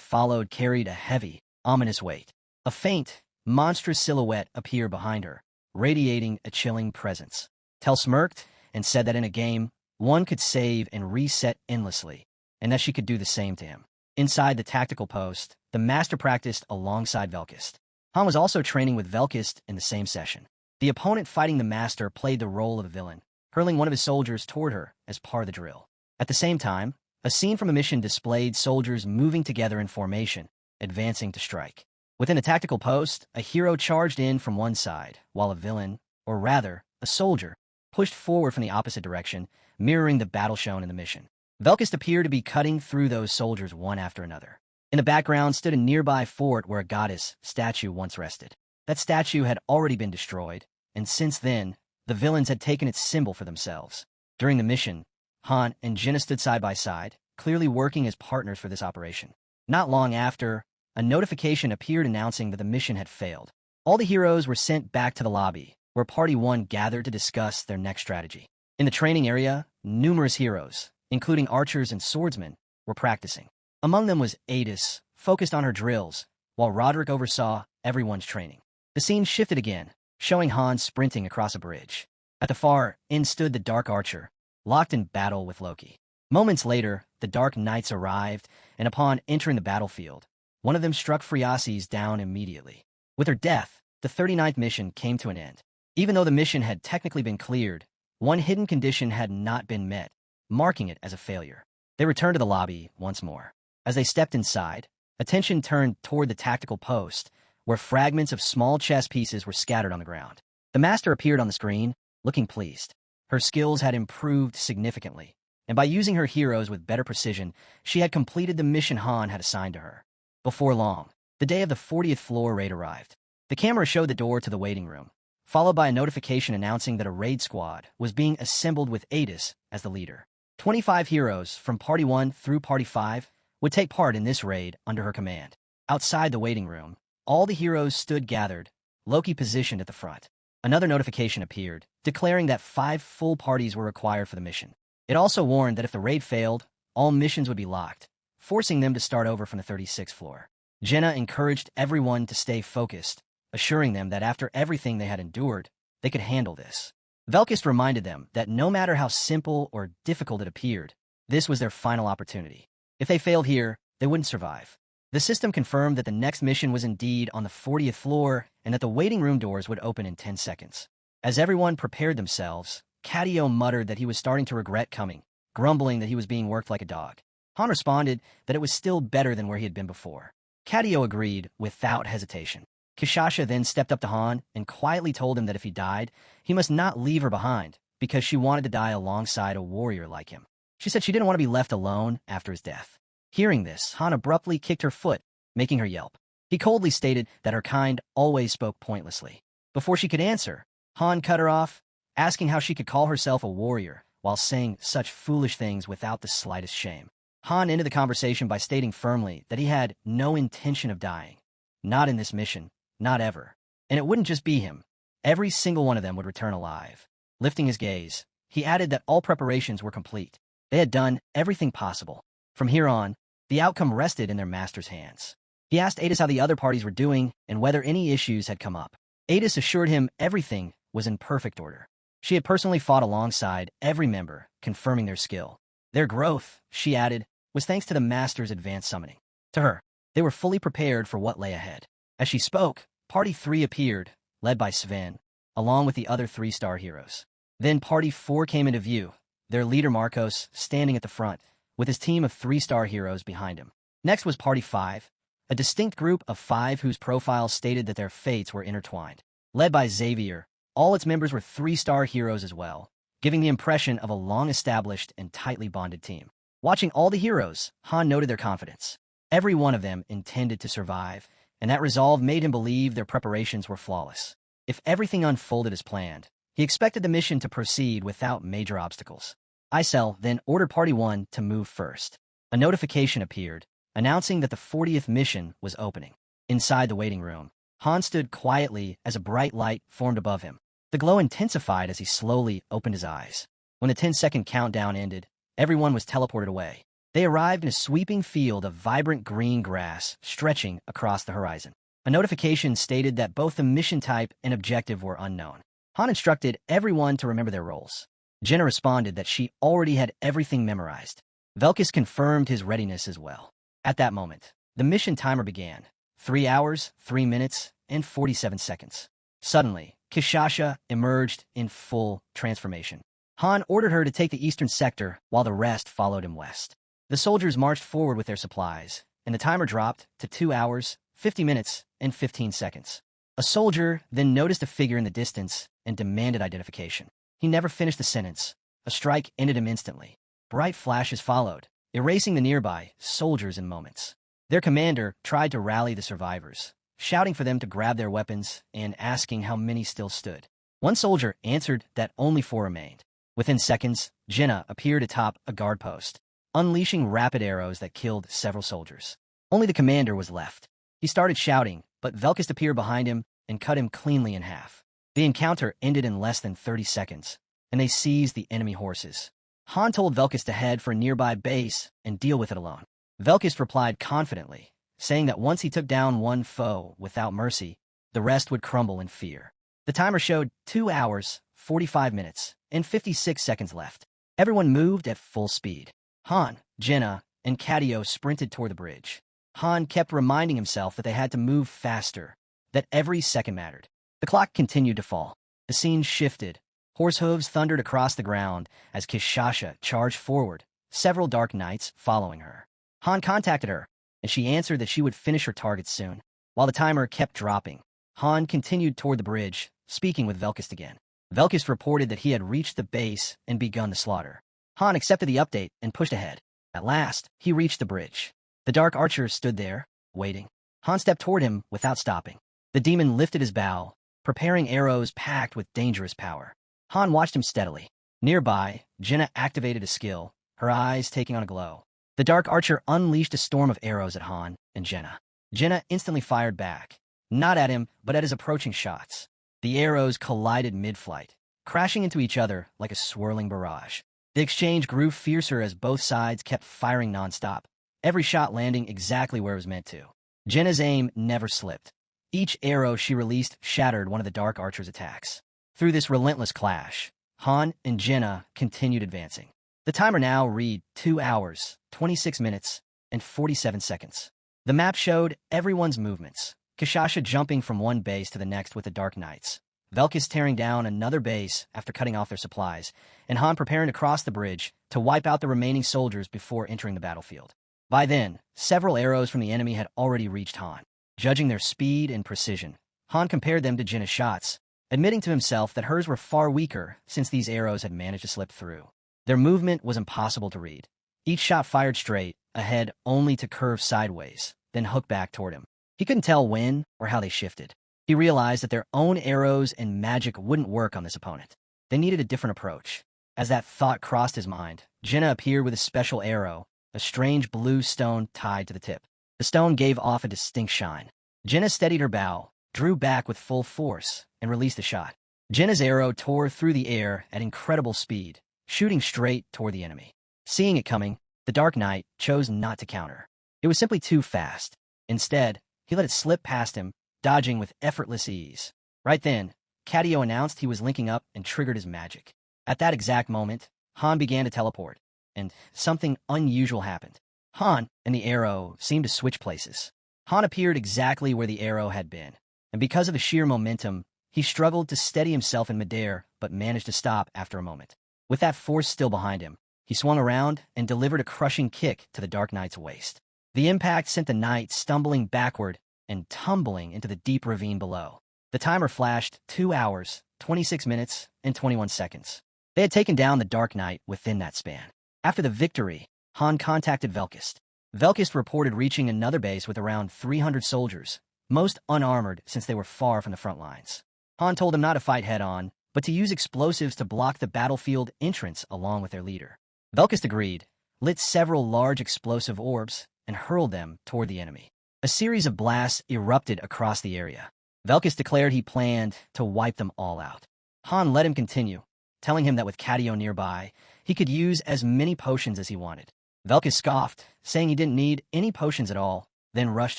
followed carried a heavy, ominous weight. A faint, monstrous silhouette appeared behind her, radiating a chilling presence. Tell smirked and said that in a game, one could save and reset endlessly, and that she could do the same to him. Inside the tactical post, the master practiced alongside Velkist. Han was also training with Velkist in the same session. The opponent fighting the master played the role of a villain, hurling one of his soldiers toward her as part of the drill. At the same time, a scene from a mission displayed soldiers moving together in formation, advancing to strike. Within the tactical post, a hero charged in from one side, while a villain, or rather, a soldier, pushed forward from the opposite direction, mirroring the battle shown in the mission. Velkist appeared to be cutting through those soldiers one after another. In the background stood a nearby fort where a goddess statue once rested. That statue had already been destroyed, and since then, the villains had taken its symbol for themselves. During the mission, Han and Jenna stood side by side, clearly working as partners for this operation. Not long after, a notification appeared announcing that the mission had failed. All the heroes were sent back to the lobby, where Party 1 gathered to discuss their next strategy. In the training area, numerous heroes, including archers and swordsmen, were practicing. Among them was Adis, focused on her drills, while Roderick oversaw everyone's training. The scene shifted again, showing Han sprinting across a bridge. At the far end stood the Dark Archer, locked in battle with Loki. Moments later, the Dark Knights arrived, and upon entering the battlefield, one of them struck Phreases down immediately. With her death, the 39th mission came to an end. Even though the mission had technically been cleared, one hidden condition had not been met, marking it as a failure. They returned to the lobby once more. As they stepped inside, attention turned toward the tactical post, where fragments of small chess pieces were scattered on the ground. The master appeared on the screen, looking pleased. Her skills had improved significantly, and by using her heroes with better precision, she had completed the mission Han had assigned to her. Before long, the day of the 40th floor raid arrived. The camera showed the door to the waiting room, followed by a notification announcing that a raid squad was being assembled with Adis as the leader. 25 heroes from Party 1 through Party 5 would take part in this raid under her command. Outside the waiting room, all the heroes stood gathered, Loki positioned at the front. Another notification appeared, declaring that 5 full parties were required for the mission. It also warned that if the raid failed, all missions would be locked, forcing them to start over from the 36th floor. Jenna encouraged everyone to stay focused, assuring them that after everything they had endured, they could handle this. Velkist reminded them that no matter how simple or difficult it appeared, this was their final opportunity. If they failed here, they wouldn't survive. The system confirmed that the next mission was indeed on the 40th floor and that the waiting room doors would open in 10 seconds. As everyone prepared themselves, Cadio muttered that he was starting to regret coming, grumbling that he was being worked like a dog. Han responded that it was still better than where he had been before. Cadio agreed without hesitation. Kishasha then stepped up to Han and quietly told him that if he died, he must not leave her behind because she wanted to die alongside a warrior like him. She said she didn't want to be left alone after his death. Hearing this, Han abruptly kicked her foot, making her yelp. He coldly stated that her kind always spoke pointlessly. Before she could answer, Han cut her off, asking how she could call herself a warrior while saying such foolish things without the slightest shame. Han ended the conversation by stating firmly that he had no intention of dying. Not in this mission, not ever. And it wouldn't just be him. Every single one of them would return alive. Lifting his gaze, he added that all preparations were complete. They had done everything possible. From here on, the outcome rested in their master's hands. He asked Adis how the other parties were doing and whether any issues had come up. Adis assured him everything was in perfect order. She had personally fought alongside every member, confirming their skill. Their growth, she added, was thanks to the master's advanced summoning. To her, they were fully prepared for what lay ahead. As she spoke, Party 3 appeared, led by Sven, along with the other 3-star heroes. Then Party 4 came into view, their leader Marcos standing at the front, with his team of 3-star heroes behind him. Next was Party 5, a distinct group of 5 whose profiles stated that their fates were intertwined. Led by Xavier, all its members were 3-star heroes as well, giving the impression of a long-established and tightly bonded team. Watching all the heroes, Han noted their confidence. Every one of them intended to survive, and that resolve made him believe their preparations were flawless. If everything unfolded as planned, he expected the mission to proceed without major obstacles. Isel then ordered Party 1 to move first. A notification appeared, announcing that the 40th mission was opening. Inside the waiting room, Han stood quietly as a bright light formed above him. The glow intensified as he slowly opened his eyes. When the 10-second countdown ended, everyone was teleported away. They arrived in a sweeping field of vibrant green grass stretching across the horizon. A notification stated that both the mission type and objective were unknown. Han instructed everyone to remember their roles. Jenna responded that she already had everything memorized. Velkus confirmed his readiness as well. At that moment, the mission timer began. 3 hours, 3 minutes, and 47 seconds. Suddenly, Kishasha emerged in full transformation. Han ordered her to take the eastern sector while the rest followed him west. The soldiers marched forward with their supplies, and the timer dropped to 2 hours, 50 minutes, and 15 seconds. A soldier then noticed a figure in the distance and demanded identification. He never finished the sentence. A strike ended him instantly. Bright flashes followed, erasing the nearby soldiers in moments. Their commander tried to rally the survivors, shouting for them to grab their weapons and asking how many still stood. One soldier answered that only 4 remained. Within seconds, Jenna appeared atop a guard post, unleashing rapid arrows that killed several soldiers. Only the commander was left. He started shouting, but Velkus appeared behind him and cut him cleanly in half. The encounter ended in less than 30 seconds, and they seized the enemy horses. Han told Velkus to head for a nearby base and deal with it alone. Velkus replied confidently, saying that once he took down one foe without mercy, the rest would crumble in fear. The timer showed 2 hours, 45 minutes, and 56 seconds left. Everyone moved at full speed. Han, Jenna, and Cadio sprinted toward the bridge. Han kept reminding himself that they had to move faster, that every second mattered. The clock continued to fall. The scene shifted. Horse hooves thundered across the ground as Kishasha charged forward, several dark knights following her. Han contacted her, and she answered that she would finish her targets soon. While the timer kept dropping, Han continued toward the bridge, speaking with Velkus again. Velkus reported that he had reached the base and begun the slaughter. Han accepted the update and pushed ahead. At last, he reached the bridge. The Dark Archer stood there, waiting. Han stepped toward him without stopping. The demon lifted his bow, preparing arrows packed with dangerous power. Han watched him steadily. Nearby, Jenna activated a skill, her eyes taking on a glow. The Dark Archer unleashed a storm of arrows at Han and Jenna. Jenna instantly fired back, not at him, but at his approaching shots. The arrows collided mid-flight, crashing into each other like a swirling barrage. The exchange grew fiercer as both sides kept firing non-stop, every shot landing exactly where it was meant to. Jenna's aim never slipped. Each arrow she released shattered one of the Dark Archer's attacks. Through this relentless clash, Han and Jenna continued advancing. The timer now read 2 hours, 26 minutes, and 47 seconds. The map showed everyone's movements. Kishasha jumping from one base to the next with the Dark Knights, Velkus tearing down another base after cutting off their supplies, and Han preparing to cross the bridge to wipe out the remaining soldiers before entering the battlefield. By then, several arrows from the enemy had already reached Han. Judging their speed and precision, Han compared them to Jenna's shots, admitting to himself that hers were far weaker since these arrows had managed to slip through. Their movement was impossible to read. Each shot fired straight, ahead only to curve sideways, then hook back toward him. He couldn't tell when or how they shifted. He realized that their own arrows and magic wouldn't work on this opponent. They needed a different approach. As that thought crossed his mind, Jenna appeared with a special arrow, a strange blue stone tied to the tip. The stone gave off a distinct shine. Jenna steadied her bow, drew back with full force, and released the shot. Jenna's arrow tore through the air at incredible speed, shooting straight toward the enemy. Seeing it coming, the Dark Knight chose not to counter. It was simply too fast. Instead, he let it slip past him, dodging with effortless ease. Right then, Cadio announced he was linking up and triggered his magic. At that exact moment, Han began to teleport, and something unusual happened. Han and the arrow seemed to switch places. Han appeared exactly where the arrow had been, and because of the sheer momentum, he struggled to steady himself in midair but managed to stop after a moment. With that force still behind him, he swung around and delivered a crushing kick to the Dark Knight's waist. The impact sent the knight stumbling backward and tumbling into the deep ravine below. The timer flashed 2 hours, 26 minutes, and 21 seconds. They had taken down the Dark Knight within that span. After the victory, Han contacted Velkus. Velkist reported reaching another base with around 300 soldiers, most unarmored since they were far from the front lines. Han told them not to fight head-on, but to use explosives to block the battlefield entrance along with their leader. Velkist agreed, lit several large explosive orbs, and hurled them toward the enemy. A series of blasts erupted across the area. Velkist declared he planned to wipe them all out. Han let him continue, telling him that with Cadio nearby, he could use as many potions as he wanted. Velkist scoffed, saying he didn't need any potions at all, then rushed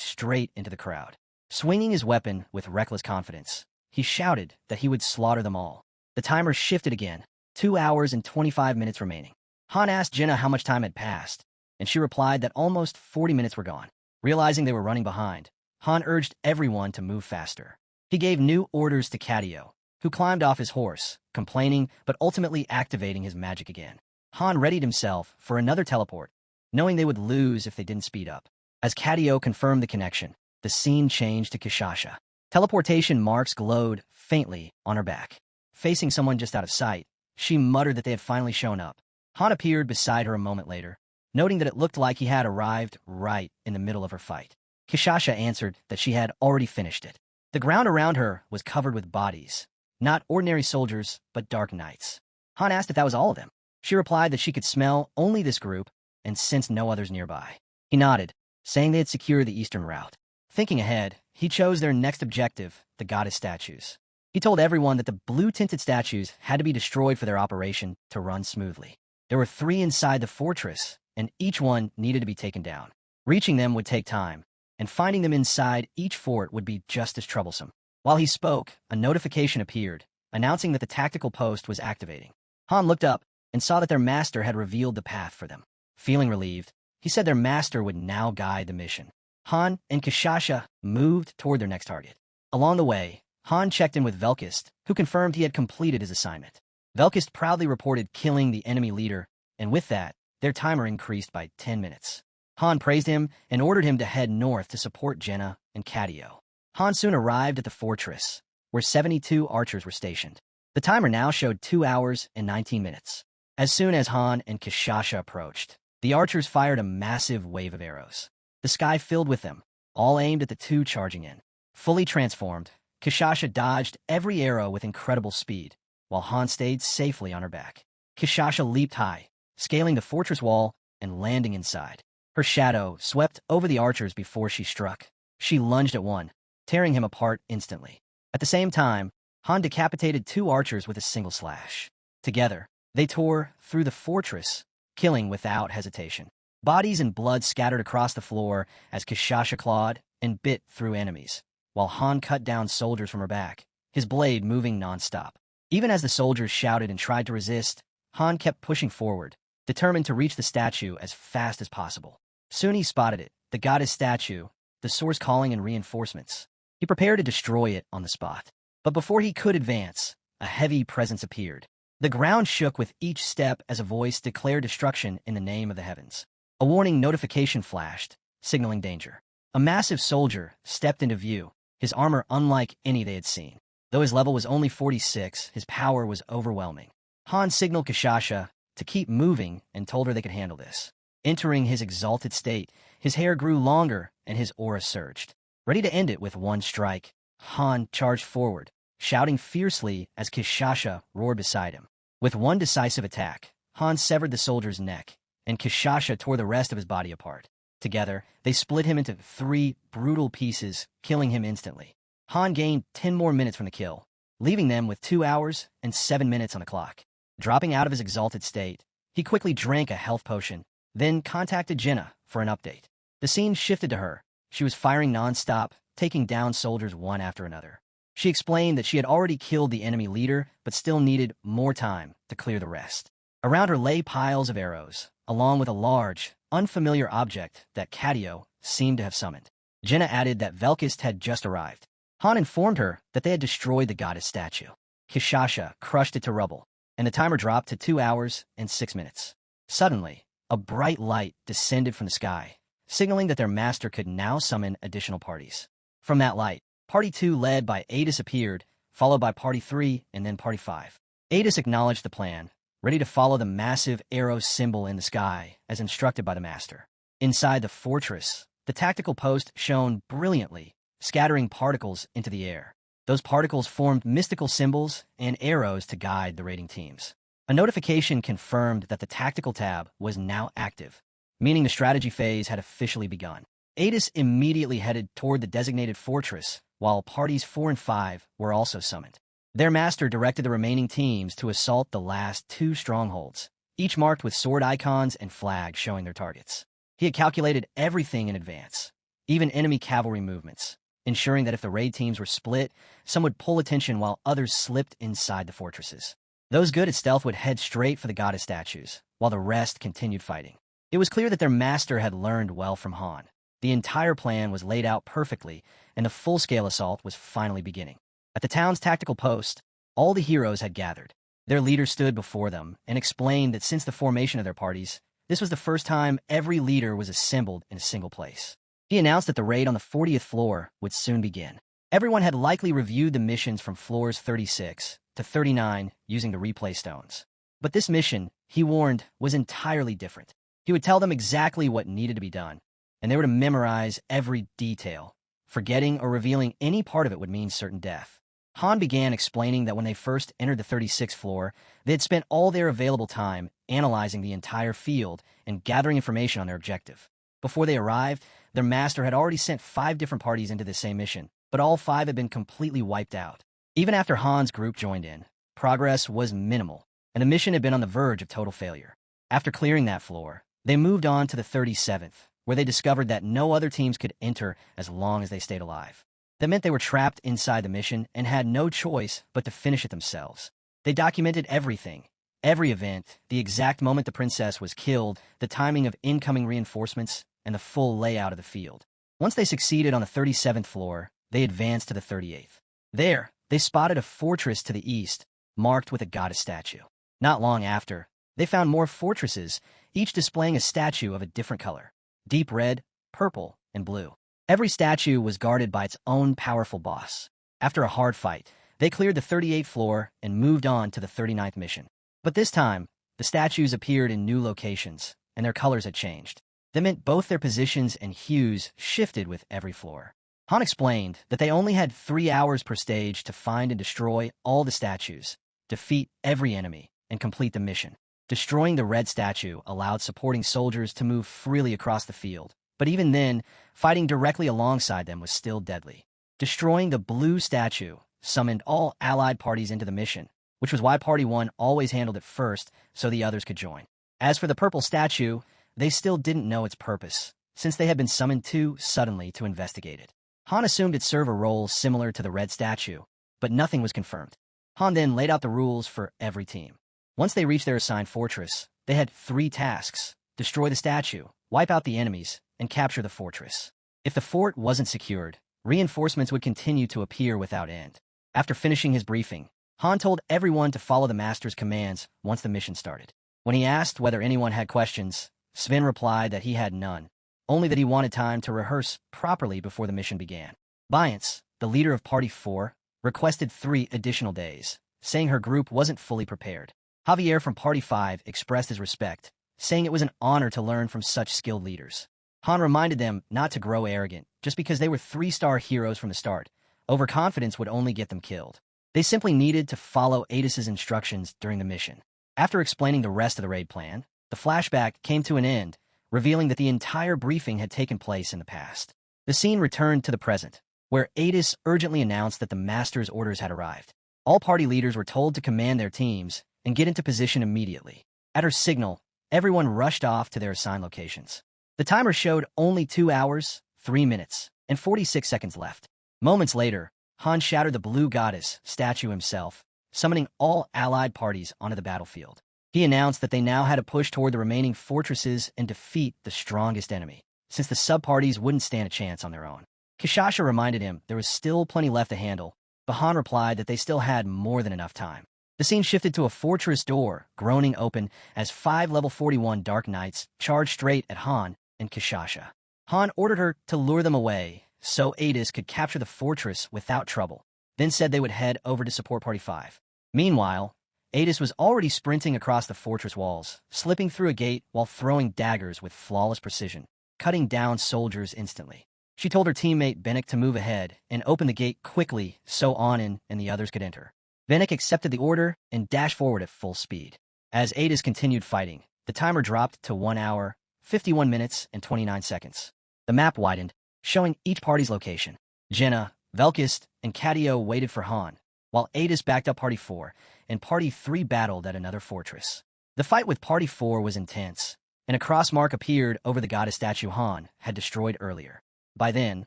straight into the crowd. Swinging his weapon with reckless confidence, he shouted that he would slaughter them all. The timer shifted again, 2 hours and 25 minutes remaining. Han asked Jenna how much time had passed, and she replied that almost 40 minutes were gone. Realizing they were running behind, Han urged everyone to move faster. He gave new orders to Cadio, who climbed off his horse, complaining but ultimately activating his magic again. Han readied himself for another teleport, knowing they would lose if they didn't speed up. As Cadio confirmed the connection, the scene changed to Kishasha. Teleportation marks glowed faintly on her back. Facing someone just out of sight, she muttered that they had finally shown up. Han appeared beside her a moment later, noting that it looked like he had arrived right in the middle of her fight. Kishasha answered that she had already finished it. The ground around her was covered with bodies, not ordinary soldiers, but dark knights. Han asked if that was all of them. She replied that she could smell only this group and sensed no others nearby. He nodded, saying they had secured the eastern route. Thinking ahead, he chose their next objective, the goddess statues. He told everyone that the blue-tinted statues had to be destroyed for their operation to run smoothly. There were 3 inside the fortress, and each one needed to be taken down. Reaching them would take time, and finding them inside each fort would be just as troublesome. While he spoke, a notification appeared, announcing that the tactical post was activating. Han looked up and saw that their master had revealed the path for them. Feeling relieved, he said their master would now guide the mission. Han and Kishasha moved toward their next target. Along the way, Han checked in with Velkist, who confirmed he had completed his assignment. Velkist proudly reported killing the enemy leader, and with that, their timer increased by 10 minutes. Han praised him and ordered him to head north to support Jenna and Cadio. Han soon arrived at the fortress, where 72 archers were stationed. The timer now showed 2 hours and 19 minutes. As soon as Han and Kishasha approached, the archers fired a massive wave of arrows. The sky filled with them, all aimed at the 2 charging in. Fully transformed, Kishasha dodged every arrow with incredible speed, while Han stayed safely on her back. Kishasha leaped high, scaling the fortress wall and landing inside. Her shadow swept over the archers before she struck. She lunged at one, tearing him apart instantly. At the same time, Han decapitated 2 archers with a single slash. Together, they tore through the fortress, killing without hesitation. Bodies and blood scattered across the floor as Kishasha clawed and bit through enemies, while Han cut down soldiers from her back, his blade moving non-stop. Even as the soldiers shouted and tried to resist, Han kept pushing forward, determined to reach the statue as fast as possible. Soon he spotted it, the goddess statue, the source calling in reinforcements. He prepared to destroy it on the spot. But before he could advance, a heavy presence appeared. The ground shook with each step as a voice declared destruction in the name of the heavens. A warning notification flashed, signaling danger. A massive soldier stepped into view, his armor unlike any they had seen. Though his level was only 46, his power was overwhelming. Han signaled Kishasha to keep moving and told her they could handle this. Entering his exalted state, his hair grew longer and his aura surged. Ready to end it with one strike, Han charged forward, shouting fiercely as Kishasha roared beside him. With one decisive attack, Han severed the soldier's neck, and Kishasha tore the rest of his body apart. Together, they split him into 3 brutal pieces, killing him instantly. Han gained 10 more minutes from the kill, leaving them with 2 hours and 7 minutes on the clock. Dropping out of his exalted state, he quickly drank a health potion, then contacted Jenna for an update. The scene shifted to her. She was firing non-stop, taking down soldiers one after another. She explained that she had already killed the enemy leader, but still needed more time to clear the rest. Around her lay piles of arrows, along with a large, unfamiliar object that Cadio seemed to have summoned. Jenna added that Velkist had just arrived. Han informed her that they had destroyed the goddess statue. Kishasha crushed it to rubble, and the timer dropped to 2 hours and 6 minutes. Suddenly, a bright light descended from the sky, signaling that their master could now summon additional parties. From that light, Party 2 led by Adis appeared, followed by Party 3 and then Party 5. Adis acknowledged the plan, ready to follow the massive arrow symbol in the sky as instructed by the master. Inside the fortress, the tactical post shone brilliantly, scattering particles into the air. Those particles formed mystical symbols and arrows to guide the raiding teams. A notification confirmed that the tactical tab was now active, meaning the strategy phase had officially begun. Adis immediately headed toward the designated fortress, while parties 4 and 5 were also summoned. Their master directed the remaining teams to assault the last 2 strongholds, each marked with sword icons and flags showing their targets. He had calculated everything in advance, even enemy cavalry movements, ensuring that if the raid teams were split, some would pull attention while others slipped inside the fortresses. Those good at stealth would head straight for the goddess statues, while the rest continued fighting. It was clear that their master had learned well from Han. The entire plan was laid out perfectly, and the full-scale assault was finally beginning. At the town's tactical post, all the heroes had gathered. Their leader stood before them and explained that since the formation of their parties, this was the first time every leader was assembled in a single place. He announced that the raid on the 40th floor would soon begin. Everyone had likely reviewed the missions from floors 36 to 39 using the replay stones. But this mission, he warned, was entirely different. He would tell them exactly what needed to be done, and they were to memorize every detail. Forgetting or revealing any part of it would mean certain death. Han began explaining that when they first entered the 36th floor, they had spent all their available time analyzing the entire field and gathering information on their objective. Before they arrived, their master had already sent 5 different parties into the same mission, but all 5 had been completely wiped out. Even after Han's group joined in, progress was minimal, and the mission had been on the verge of total failure. After clearing that floor, they moved on to the 37th, where they discovered that no other teams could enter as long as they stayed alive. That meant they were trapped inside the mission and had no choice but to finish it themselves. They documented everything, every event, the exact moment the princess was killed, the timing of incoming reinforcements, and the full layout of the field. Once they succeeded on the 37th floor, they advanced to the 38th. There, they spotted a fortress to the east, marked with a goddess statue. Not long after, they found more fortresses, each displaying a statue of a different color: deep red, purple, and blue. Every statue was guarded by its own powerful boss. After a hard fight, they cleared the 38th floor and moved on to the 39th mission. But this time, the statues appeared in new locations, and their colors had changed. That meant both their positions and hues shifted with every floor. Han explained that they only had 3 hours per stage to find and destroy all the statues, defeat every enemy, and complete the mission. Destroying the red statue allowed supporting soldiers to move freely across the field, but even then, fighting directly alongside them was still deadly. Destroying the blue statue summoned all allied parties into the mission, which was why Party 1 always handled it first so the others could join. As for the purple statue, they still didn't know its purpose, since they had been summoned too suddenly to investigate it. Han assumed it'd serve a role similar to the red statue, but nothing was confirmed. Han then laid out the rules for every team. Once they reached their assigned fortress, they had 3 tasks: destroy the statue, wipe out the enemies, and capture the fortress. If the fort wasn't secured, reinforcements would continue to appear without end. After finishing his briefing, Han told everyone to follow the master's commands once the mission started. When he asked whether anyone had questions, Sven replied that he had none, only that he wanted time to rehearse properly before the mission began. Biance, the leader of Party 4, requested 3 additional days, saying her group wasn't fully prepared. Javier from Party 5 expressed his respect, saying it was an honor to learn from such skilled leaders. Han reminded them not to grow arrogant just because they were 3-star heroes from the start. Overconfidence would only get them killed. They simply needed to follow Adis's instructions during the mission. After explaining the rest of the raid plan, the flashback came to an end, revealing that the entire briefing had taken place in the past. The scene returned to the present, where Adis urgently announced that the master's orders had arrived. All party leaders were told to command their teams and get into position immediately. At her signal, everyone rushed off to their assigned locations. The timer showed only 2 hours, 3 minutes, and 46 seconds left. Moments later, Han shattered the blue goddess statue himself, summoning all allied parties onto the battlefield. He announced that they now had to push toward the remaining fortresses and defeat the strongest enemy, since the sub-parties wouldn't stand a chance on their own. Kishasha reminded him there was still plenty left to handle, but Han replied that they still had more than enough time. The scene shifted to a fortress door, groaning open, as 5 level 41 Dark Knights charged straight at Han and Kishasha. Han ordered her to lure them away so Adis could capture the fortress without trouble, then said they would head over to support Party 5. Meanwhile, Adis was already sprinting across the fortress walls, slipping through a gate while throwing daggers with flawless precision. cutting down soldiers instantly. She told her teammate Bennick to move ahead and open the gate quickly so Anin and the others could enter. Bennick accepted the order and dashed forward at full speed. As Adis continued fighting, the timer dropped to 1 hour, 51 minutes, and 29 seconds. The map widened, showing each party's location. Jenna, Velkist, and Cadio waited for Han, while Adis backed up Party 4, and Party 3 battled at another fortress. The fight with Party 4 was intense, and a cross mark appeared over the goddess statue Han had destroyed earlier. By then,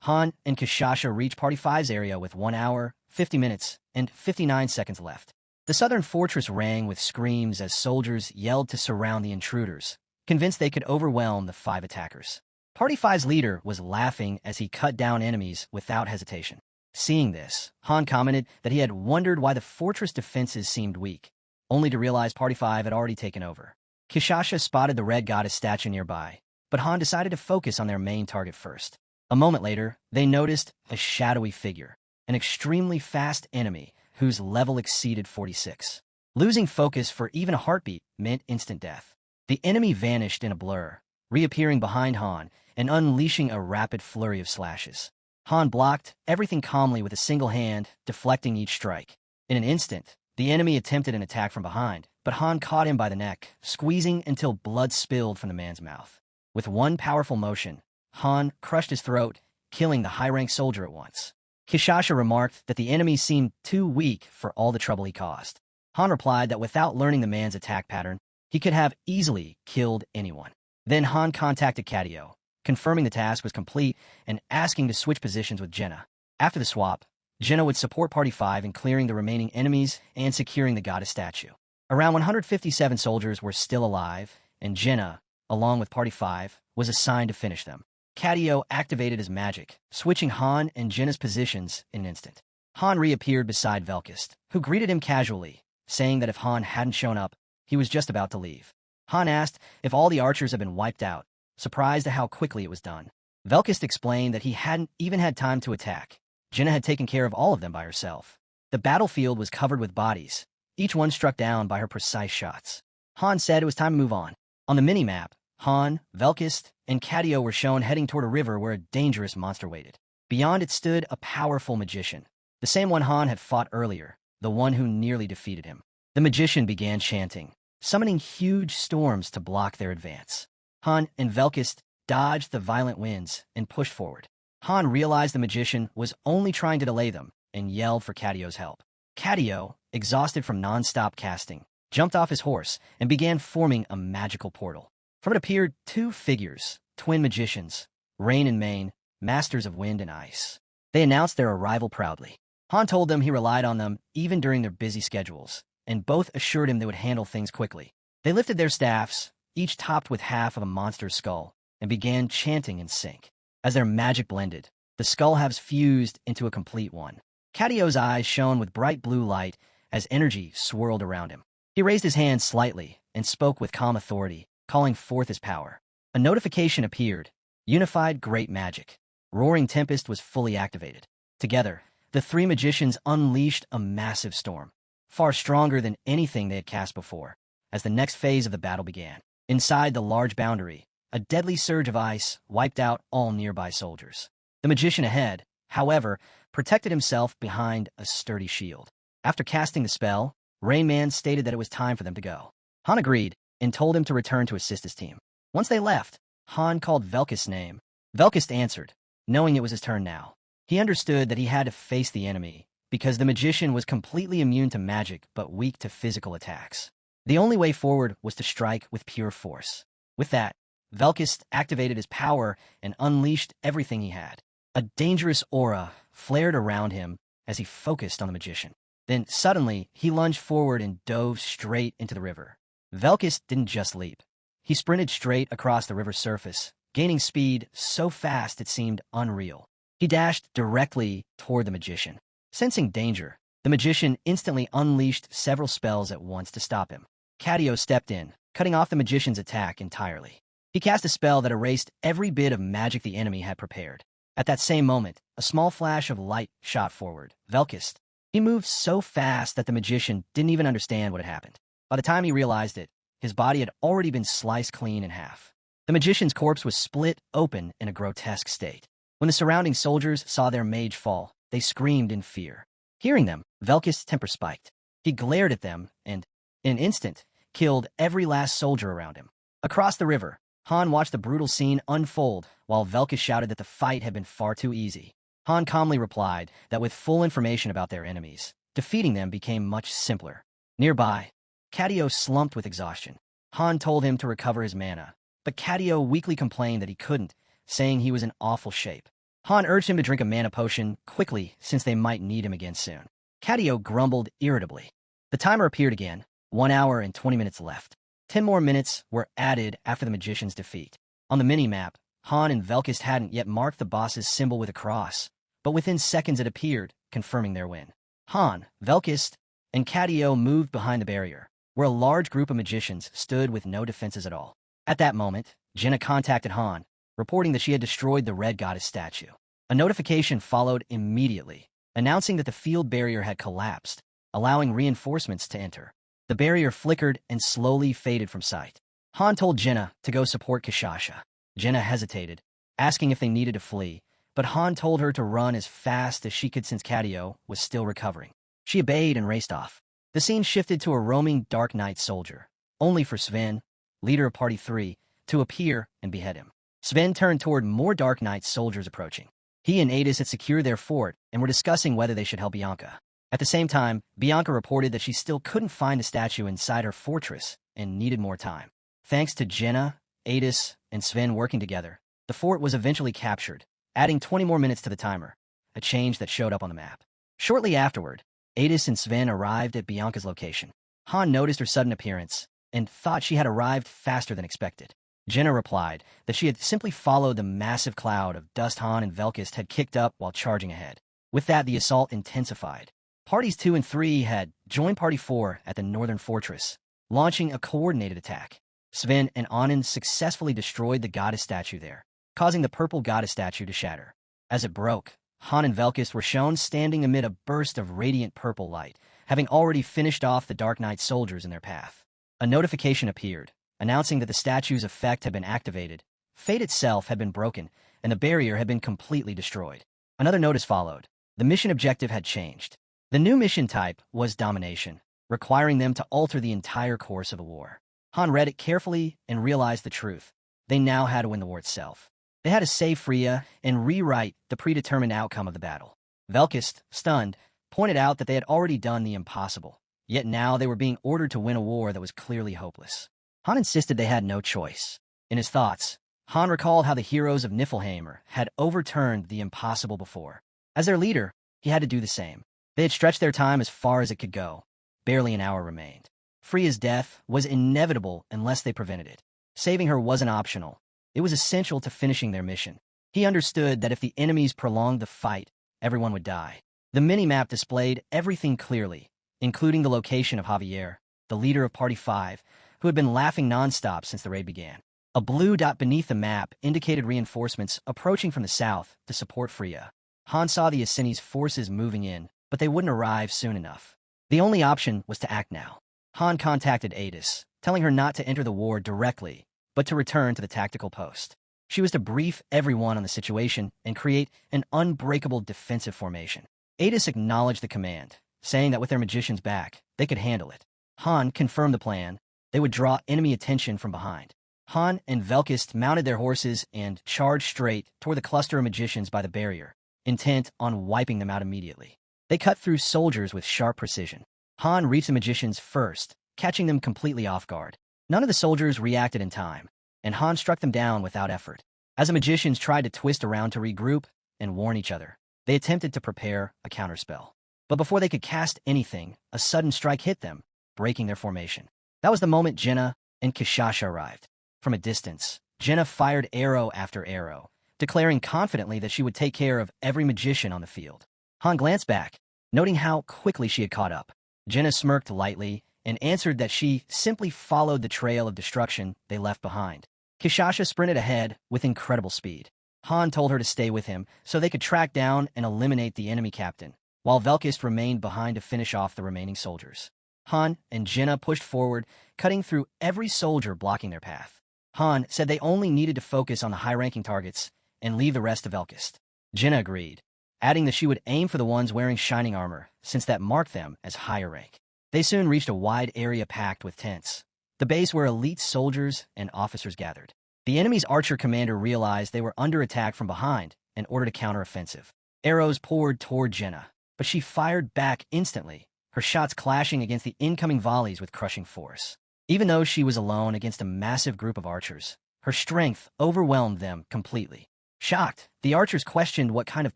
Han and Kishasha reached Party 5's area with 1 hour, 50 minutes, and 59 seconds left. The southern fortress rang with screams as soldiers yelled to surround the intruders, convinced they could overwhelm the 5 attackers. Party 5's leader was laughing as he cut down enemies without hesitation. Seeing this, Han commented that he had wondered why the fortress defenses seemed weak, only to realize Party 5 had already taken over. Kishasha spotted the red goddess statue nearby, but Han decided to focus on their main target first. A moment later, they noticed a shadowy figure, an extremely fast enemy whose level exceeded 46. Losing focus for even a heartbeat meant instant death. The enemy vanished in a blur, reappearing behind Han and unleashing a rapid flurry of slashes. Han blocked everything calmly with a single hand, deflecting each strike. In an instant, the enemy attempted an attack from behind, but Han caught him by the neck, squeezing until blood spilled from the man's mouth. With one powerful motion, Han crushed his throat, killing the high-ranked soldier at once. Kishasha remarked that the enemy seemed too weak for all the trouble he caused. Han replied that without learning the man's attack pattern, he could have easily killed anyone. Then Han contacted Cadio, confirming the task was complete and asking to switch positions with Jenna. After the swap, Jenna would support Party 5 in clearing the remaining enemies and securing the goddess statue. Around 157 soldiers were still alive, and Jenna, along with Party 5, was assigned to finish them. Cadio activated his magic, switching Han and Jenna's positions in an instant. Han reappeared beside Velkist, who greeted him casually, saying that if Han hadn't shown up, he was just about to leave. Han asked if all the archers had been wiped out, surprised at how quickly it was done. Velkist explained that he hadn't even had time to attack. Jenna had taken care of all of them by herself. The battlefield was covered with bodies, each one struck down by her precise shots. Han said it was time to move on. On the mini-map, Han, Velkist, and Cadio were shown heading toward a river where a dangerous monster waited. Beyond it stood a powerful magician, the same one Han had fought earlier, the one who nearly defeated him. The magician began chanting, summoning huge storms to block their advance. Han and Velkist dodged the violent winds and pushed forward. Han realized the magician was only trying to delay them and yelled for Cadio's help. Cadio, exhausted from non-stop casting, jumped off his horse and began forming a magical portal. From it appeared 2 figures, twin magicians, Rain and Mane, masters of wind and ice. They announced their arrival proudly. Han told them he relied on them even during their busy schedules, and both assured him they would handle things quickly. They lifted their staffs, each topped with half of a monster's skull, and began chanting in sync. As their magic blended, the skull halves fused into a complete one. Cadio's eyes shone with bright blue light as energy swirled around him. He raised his hand slightly and spoke with calm authority, calling forth his power. A notification appeared. Unified Great Magic. Roaring Tempest was fully activated. Together, the 3 magicians unleashed a massive storm, far stronger than anything they had cast before, as the next phase of the battle began. Inside the large boundary, a deadly surge of ice wiped out all nearby soldiers. The magician ahead, however, protected himself behind a sturdy shield. After casting the spell, Rain Man stated that it was time for them to go. Han agreed and told him to return to assist his team. Once they left, Han called Velkist's name. Velkist answered, knowing it was his turn now. He understood that he had to face the enemy, because the magician was completely immune to magic but weak to physical attacks. The only way forward was to strike with pure force. With that, Velkist activated his power and unleashed everything he had. A dangerous aura flared around him as he focused on the magician. Then, suddenly, he lunged forward and dove straight into the river. Velkist didn't just leap. He sprinted straight across the river's surface, gaining speed so fast it seemed unreal. He dashed directly toward the magician. Sensing danger, the magician instantly unleashed several spells at once to stop him. Cadio stepped in, cutting off the magician's attack entirely. He cast a spell that erased every bit of magic the enemy had prepared. At that same moment, a small flash of light shot forward. Velkist. He moved so fast that the magician didn't even understand what had happened. By the time he realized it, his body had already been sliced clean in half. The The magician's corpse was split open in a grotesque state. When the surrounding soldiers saw their mage fall, they screamed in fear. Hearing them, Velkist's temper spiked. He glared at them and, in an instant, killed every last soldier around him. Across the river, Han watched the brutal scene unfold while Velkist shouted that the fight had been far too easy. Han calmly replied that with full information about their enemies, defeating them became much simpler. Nearby, Cadio slumped with exhaustion. Han told him to recover his mana, but Cadio weakly complained that he couldn't, saying he was in awful shape. Han urged him to drink a mana potion quickly since they might need him again soon. Cadio grumbled irritably. The timer appeared again, 1 hour and 20 minutes left. 10 more minutes were added after the magician's defeat. On the mini-map, Han and Velkist hadn't yet marked the boss's symbol with a cross, but within seconds it appeared, confirming their win. Han, Velkist, and Cadio moved behind the barrier, where a large group of magicians stood with no defenses at all. At that moment, Jenna contacted Han, reporting that she had destroyed the Red Goddess statue. A notification followed immediately, announcing that the field barrier had collapsed, allowing reinforcements to enter. The barrier flickered and slowly faded from sight. Han told Jenna to go support Kishasha. Jenna hesitated, asking if they needed to flee, but Han told her to run as fast as she could since Cadio was still recovering. She obeyed and raced off. The scene shifted to a roaming Dark Knight soldier, only for Sven, leader of Party 3, to appear and behead him. Sven turned toward more Dark Knight soldiers approaching. He and Adis had secured their fort and were discussing whether they should help Bianca. At the same time, Bianca reported that she still couldn't find the statue inside her fortress and needed more time. Thanks to Jenna, Adis, and Sven working together, the fort was eventually captured, adding 20 more minutes to the timer, a change that showed up on the map. Shortly afterward, Adis and Sven arrived at Bianca's location. Han noticed her sudden appearance and thought she had arrived faster than expected. Jenna replied that she had simply followed the massive cloud of dust Han and Velkist had kicked up while charging ahead. With that, the assault intensified. Parties 2 and 3 had joined Party 4 at the northern fortress, launching a coordinated attack. Sven and Anand successfully destroyed the goddess statue there, causing the purple goddess statue to shatter. As it broke, Han and Velkist were shown standing amid a burst of radiant purple light, having already finished off the Dark Knight soldiers in their path. A notification appeared, announcing that the statue's effect had been activated, fate itself had been broken, and the barrier had been completely destroyed. Another notice followed. The mission objective had changed. The new mission type was domination, requiring them to alter the entire course of the war. Han read it carefully and realized the truth. They now had to win the war itself. They had to save Freya and rewrite the predetermined outcome of the battle. Velkist, stunned, pointed out that they had already done the impossible, yet now they were being ordered to win a war that was clearly hopeless. Han insisted they had no choice. In his thoughts, Han recalled how the heroes of Niflheim had overturned the impossible before. As their leader, he had to do the same. They had stretched their time as far as it could go. Barely an hour remained. Freya's death was inevitable unless they prevented it. Saving her wasn't optional. It was essential to finishing their mission. He understood that if the enemies prolonged the fight, everyone would die. The mini-map displayed everything clearly, including the location of Javier, the leader of Party 5, who had been laughing nonstop since the raid began. A blue dot beneath the map indicated reinforcements approaching from the south to support Freya. Han saw the Asini's forces moving in, but they wouldn't arrive soon enough. The only option was to act now. Han contacted Adis, telling her not to enter the war directly, but to return to the tactical post. She was to brief everyone on the situation and create an unbreakable defensive formation. Adis acknowledged the command, saying that with their magicians back, they could handle it. Han confirmed the plan. They would draw enemy attention from behind. Han and Velkist mounted their horses and charged straight toward the cluster of magicians by the barrier, intent on wiping them out immediately. They cut through soldiers with sharp precision. Han reached the magicians first, catching them completely off guard. None of the soldiers reacted in time, and Han struck them down without effort. As the magicians tried to twist around to regroup and warn each other, they attempted to prepare a counterspell. But before they could cast anything, a sudden strike hit them, breaking their formation. That was the moment Jenna and Kishasha arrived. From a distance, Jenna fired arrow after arrow, declaring confidently that she would take care of every magician on the field. Han glanced back, noting how quickly she had caught up. Jenna smirked lightly and answered that she simply followed the trail of destruction they left behind. Kishasha sprinted ahead with incredible speed. Han told her to stay with him so they could track down and eliminate the enemy captain, while Velkist remained behind to finish off the remaining soldiers. Han and Jenna pushed forward, cutting through every soldier blocking their path. Han said they only needed to focus on the high-ranking targets and leave the rest to Velkist. Jenna agreed, adding that she would aim for the ones wearing shining armor, since that marked them as higher rank. They soon reached a wide area packed with tents, the base where elite soldiers and officers gathered. The enemy's archer commander realized they were under attack from behind and ordered a counteroffensive. Arrows poured toward Jenna, but she fired back instantly, her shots clashing against the incoming volleys with crushing force. Even though she was alone against a massive group of archers, her strength overwhelmed them completely. Shocked, the archers questioned what kind of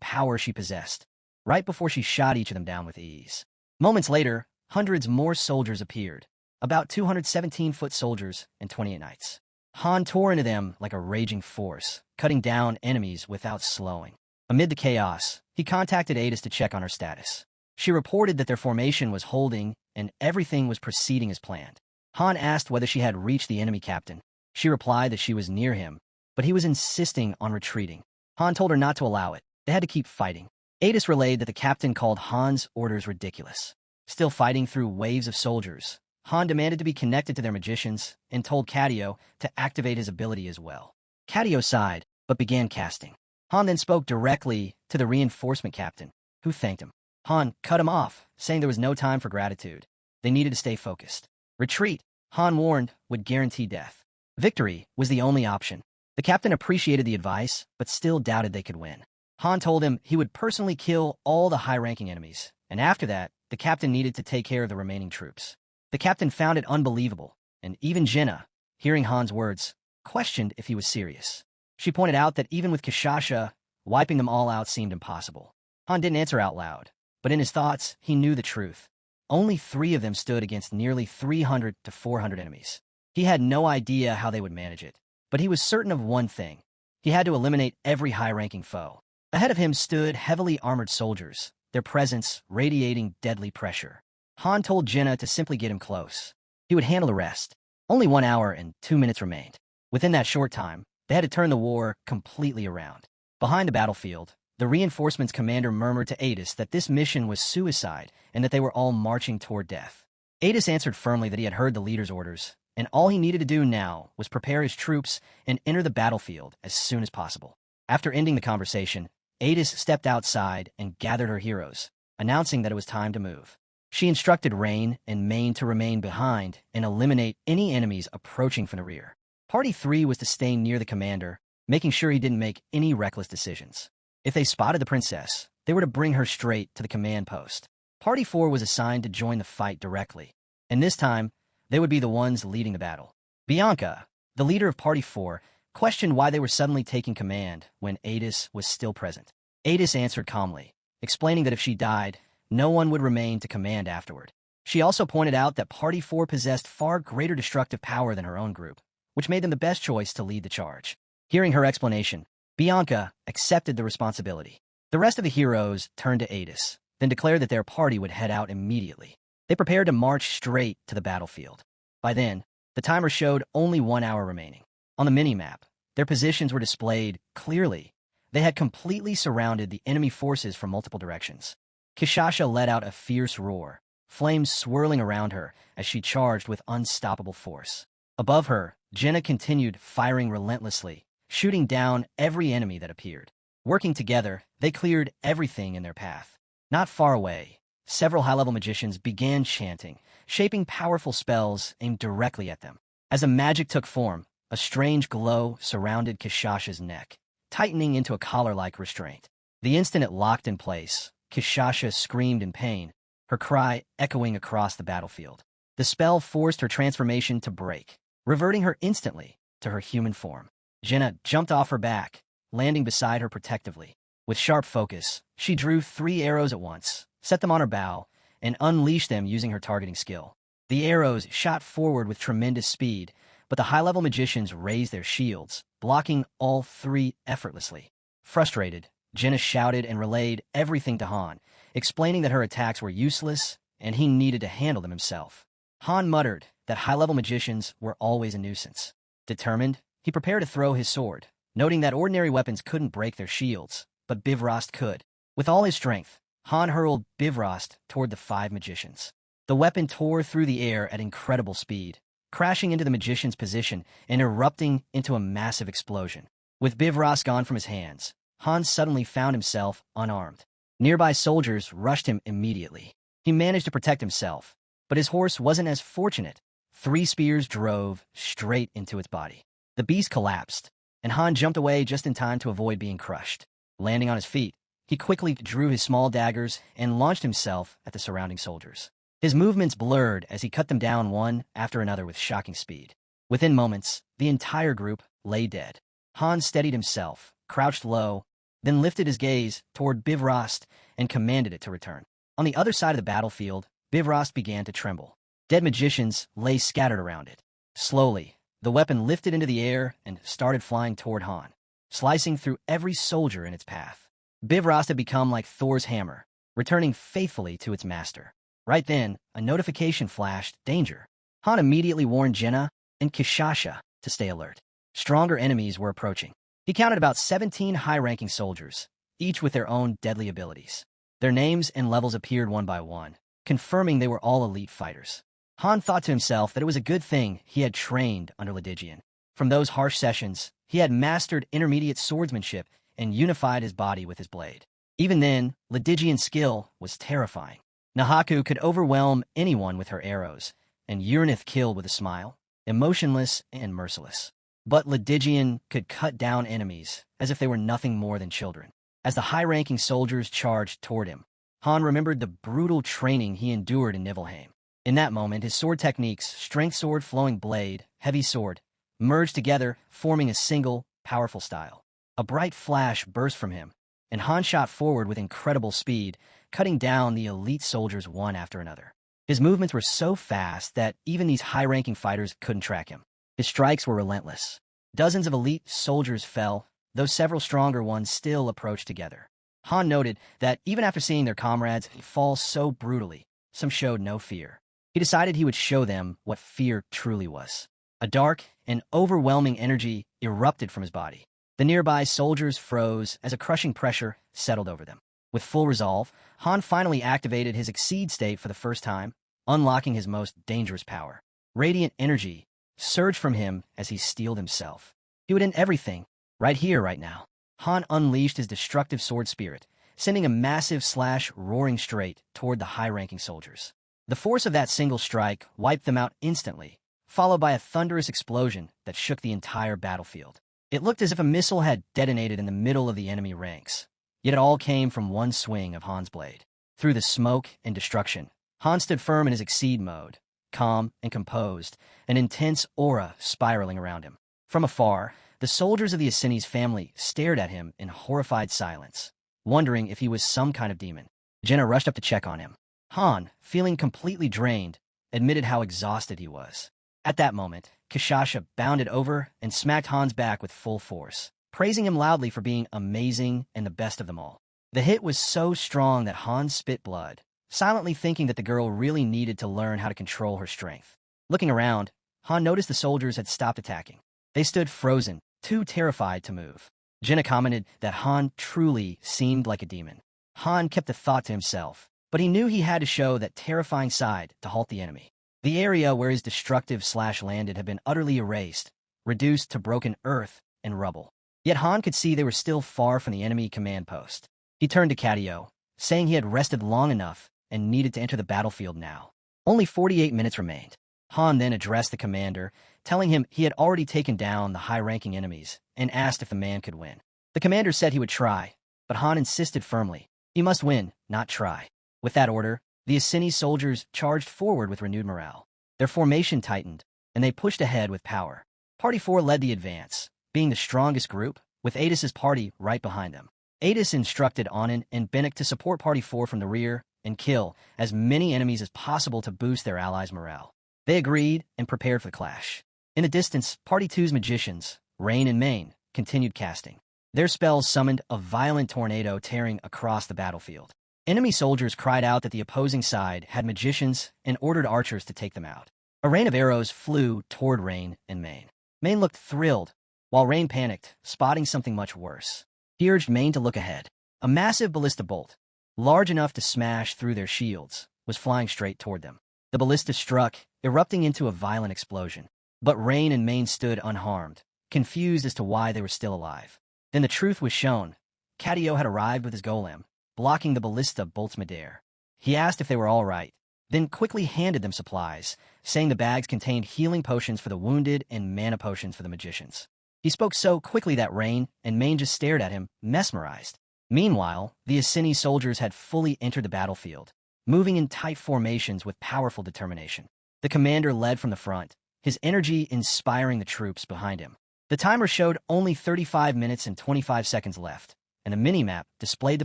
power she possessed, right before she shot each of them down with ease. Moments later, hundreds more soldiers appeared, about 217-foot soldiers and 28 knights. Han tore into them like a raging force, cutting down enemies without slowing. Amid the chaos, he contacted Adis to check on her status. She reported that their formation was holding and everything was proceeding as planned. Han asked whether she had reached the enemy captain. She replied that she was near him, but he was insisting on retreating. Han told her not to allow it. They had to keep fighting. Adis relayed that the captain called Han's orders ridiculous. Still fighting through waves of soldiers, Han demanded to be connected to their magicians and told Cadio to activate his ability as well. Cadio sighed, but began casting. Han then spoke directly to the reinforcement captain, who thanked him. Han cut him off, saying there was no time for gratitude. They needed to stay focused. Retreat, Han warned, would guarantee death. Victory was the only option. The captain appreciated the advice, but still doubted they could win. Han told him he would personally kill all the high-ranking enemies, and after that, the captain needed to take care of the remaining troops. The captain found it unbelievable, and even Jenna, hearing Han's words, questioned if he was serious. She pointed out that even with Kishasha, wiping them all out seemed impossible. Han didn't answer out loud, but in his thoughts, he knew the truth. Only 3 of them stood against nearly 300 to 400 enemies. He had no idea how they would manage it, but he was certain of one thing. He had to eliminate every high-ranking foe. Ahead of him stood heavily armored soldiers, their presence radiating deadly pressure. Han told Jenna to simply get him close. He would handle the rest. Only 1 hour and 2 minutes remained. Within that short time, they had to turn the war completely around. Behind the battlefield, the reinforcements commander murmured to Adis that this mission was suicide and that they were all marching toward death. Adis answered firmly that he had heard the leader's orders, and all he needed to do now was prepare his troops and enter the battlefield as soon as possible. After ending the conversation, Adis stepped outside and gathered her heroes, announcing that it was time to move. She instructed Rain and Main to remain behind and eliminate any enemies approaching from the rear. Party 3 was to stay near the commander, making sure he didn't make any reckless decisions. If they spotted the princess, they were to bring her straight to the command post. Party 4 was assigned to join the fight directly, and this time, they would be the ones leading the battle. Bianca, the leader of Party 4, questioned why they were suddenly taking command when Adis was still present. Adis answered calmly, explaining that if she died, no one would remain to command afterward. She also pointed out that Party 4 possessed far greater destructive power than her own group, which made them the best choice to lead the charge. Hearing her explanation, Bianca accepted the responsibility. The rest of the heroes turned to Adis, then declared that their party would head out immediately. They prepared to march straight to the battlefield. By then, the timer showed only 1 hour remaining. On the mini-map, their positions were displayed clearly. They had completely surrounded the enemy forces from multiple directions. Kishasha let out a fierce roar, flames swirling around her as she charged with unstoppable force. Above her, Jenna continued firing relentlessly, shooting down every enemy that appeared. Working together, they cleared everything in their path. Not far away, several high-level magicians began chanting, shaping powerful spells aimed directly at them. As the magic took form, a strange glow surrounded Kishasha's neck, tightening into a collar-like restraint. The instant it locked in place, Kishasha screamed in pain, her cry echoing across the battlefield. The spell forced her transformation to break, reverting her instantly to her human form. Jenna jumped off her back, landing beside her protectively. With sharp focus, she drew 3 arrows at once, set them on her bow, and unleashed them using her targeting skill. The arrows shot forward with tremendous speed, but the high-level magicians raised their shields, blocking all 3 effortlessly. Frustrated, Jenna shouted and relayed everything to Han, explaining that her attacks were useless and he needed to handle them himself. Han muttered that high-level magicians were always a nuisance. Determined, he prepared to throw his sword, noting that ordinary weapons couldn't break their shields, but Bifrost could. With all his strength, Han hurled Bifrost toward the 5 magicians. The weapon tore through the air at incredible speed, crashing into the magician's position and erupting into a massive explosion. With Bivras gone from his hands, Han suddenly found himself unarmed. Nearby soldiers rushed him immediately. He managed to protect himself, but his horse wasn't as fortunate. 3 spears drove straight into its body. The beast collapsed, and Han jumped away just in time to avoid being crushed. Landing on his feet, he quickly drew his small daggers and launched himself at the surrounding soldiers. His movements blurred as he cut them down one after another with shocking speed. Within moments, the entire group lay dead. Han steadied himself, crouched low, then lifted his gaze toward Bivrast and commanded it to return. On the other side of the battlefield, Bivrast began to tremble. Dead magicians lay scattered around it. Slowly, the weapon lifted into the air and started flying toward Han, slicing through every soldier in its path. Bivrast had become like Thor's hammer, returning faithfully to its master. Right then, a notification flashed, danger. Han immediately warned Jenna and Kishasha to stay alert. Stronger enemies were approaching. He counted about 17 high-ranking soldiers, each with their own deadly abilities. Their names and levels appeared one by one, confirming they were all elite fighters. Han thought to himself that it was a good thing he had trained under Ledigian. From those harsh sessions, he had mastered intermediate swordsmanship and unified his body with his blade. Even then, Ledigian's skill was terrifying. Nahaku could overwhelm anyone with her arrows, and Uranith killed with a smile, emotionless and merciless. But Ledigian could cut down enemies as if they were nothing more than children. As the high-ranking soldiers charged toward him, Han remembered the brutal training he endured in Nibelheim. In that moment, his sword techniques, strength sword, flowing blade, heavy sword, merged together, forming a single, powerful style. A bright flash burst from him, and Han shot forward with incredible speed, cutting down the elite soldiers one after another. His movements were so fast that even these high-ranking fighters couldn't track him. His strikes were relentless. Dozens of elite soldiers fell, though several stronger ones still approached together. Han noted that even after seeing their comrades fall so brutally, some showed no fear. He decided he would show them what fear truly was. A dark and overwhelming energy erupted from his body. The nearby soldiers froze as a crushing pressure settled over them. With full resolve, Han finally activated his Exceed state for the first time, unlocking his most dangerous power. Radiant energy surged from him as he steeled himself. He would end everything, right here, right now. Han unleashed his destructive sword spirit, sending a massive slash roaring straight toward the high-ranking soldiers. The force of that single strike wiped them out instantly, followed by a thunderous explosion that shook the entire battlefield. It looked as if a missile had detonated in the middle of the enemy ranks, yet it all came from one swing of Han's blade. Through the smoke and destruction, Han stood firm in his Exceed mode, calm and composed, an intense aura spiraling around him. From afar, the soldiers of the Asini's family stared at him in horrified silence, wondering if he was some kind of demon. Jenna rushed up to check on him. Han, feeling completely drained, admitted how exhausted he was. At that moment, Kishasha bounded over and smacked Han's back with full force, praising him loudly for being amazing and the best of them all. The hit was so strong that Han spit blood, silently thinking that the girl really needed to learn how to control her strength. Looking around, Han noticed the soldiers had stopped attacking. They stood frozen, too terrified to move. Jenna commented that Han truly seemed like a demon. Han kept the thought to himself, but he knew he had to show that terrifying side to halt the enemy. The area where his destructive slash landed had been utterly erased, reduced to broken earth and rubble. Yet Han could see they were still far from the enemy command post. He turned to Cadio, saying he had rested long enough and needed to enter the battlefield now. Only 48 minutes remained. Han then addressed the commander, telling him he had already taken down the high-ranking enemies and asked if the man could win. The commander said he would try, but Han insisted firmly. He must win, not try. With that order, the Asini soldiers charged forward with renewed morale. Their formation tightened, and they pushed ahead with power. Party 4 led the advance, being the strongest group, with Adis's party right behind them. Adis instructed Anan and Bennek to support Party 4 from the rear and kill as many enemies as possible to boost their allies' morale. They agreed and prepared for the clash. In the distance, Party 2's magicians, Rain and Main, continued casting. Their spells summoned a violent tornado tearing across the battlefield. Enemy soldiers cried out that the opposing side had magicians and ordered archers to take them out. A rain of arrows flew toward Rain and Main. Main looked thrilled, while Rain panicked, spotting something much worse. He urged Main to look ahead. A massive ballista bolt, large enough to smash through their shields, was flying straight toward them. The ballista struck, erupting into a violent explosion. But Rain and Main stood unharmed, confused as to why they were still alive. Then the truth was shown. Cadio had arrived with his golem, blocking the ballista bolts midair. He asked if they were all right, then quickly handed them supplies, saying the bags contained healing potions for the wounded and mana potions for the magicians. He spoke so quickly that Rain and Main just stared at him, mesmerized. Meanwhile, the Assini soldiers had fully entered the battlefield, moving in tight formations with powerful determination. The commander led from the front, his energy inspiring the troops behind him. The timer showed only 35 minutes and 25 seconds left, and a minimap displayed the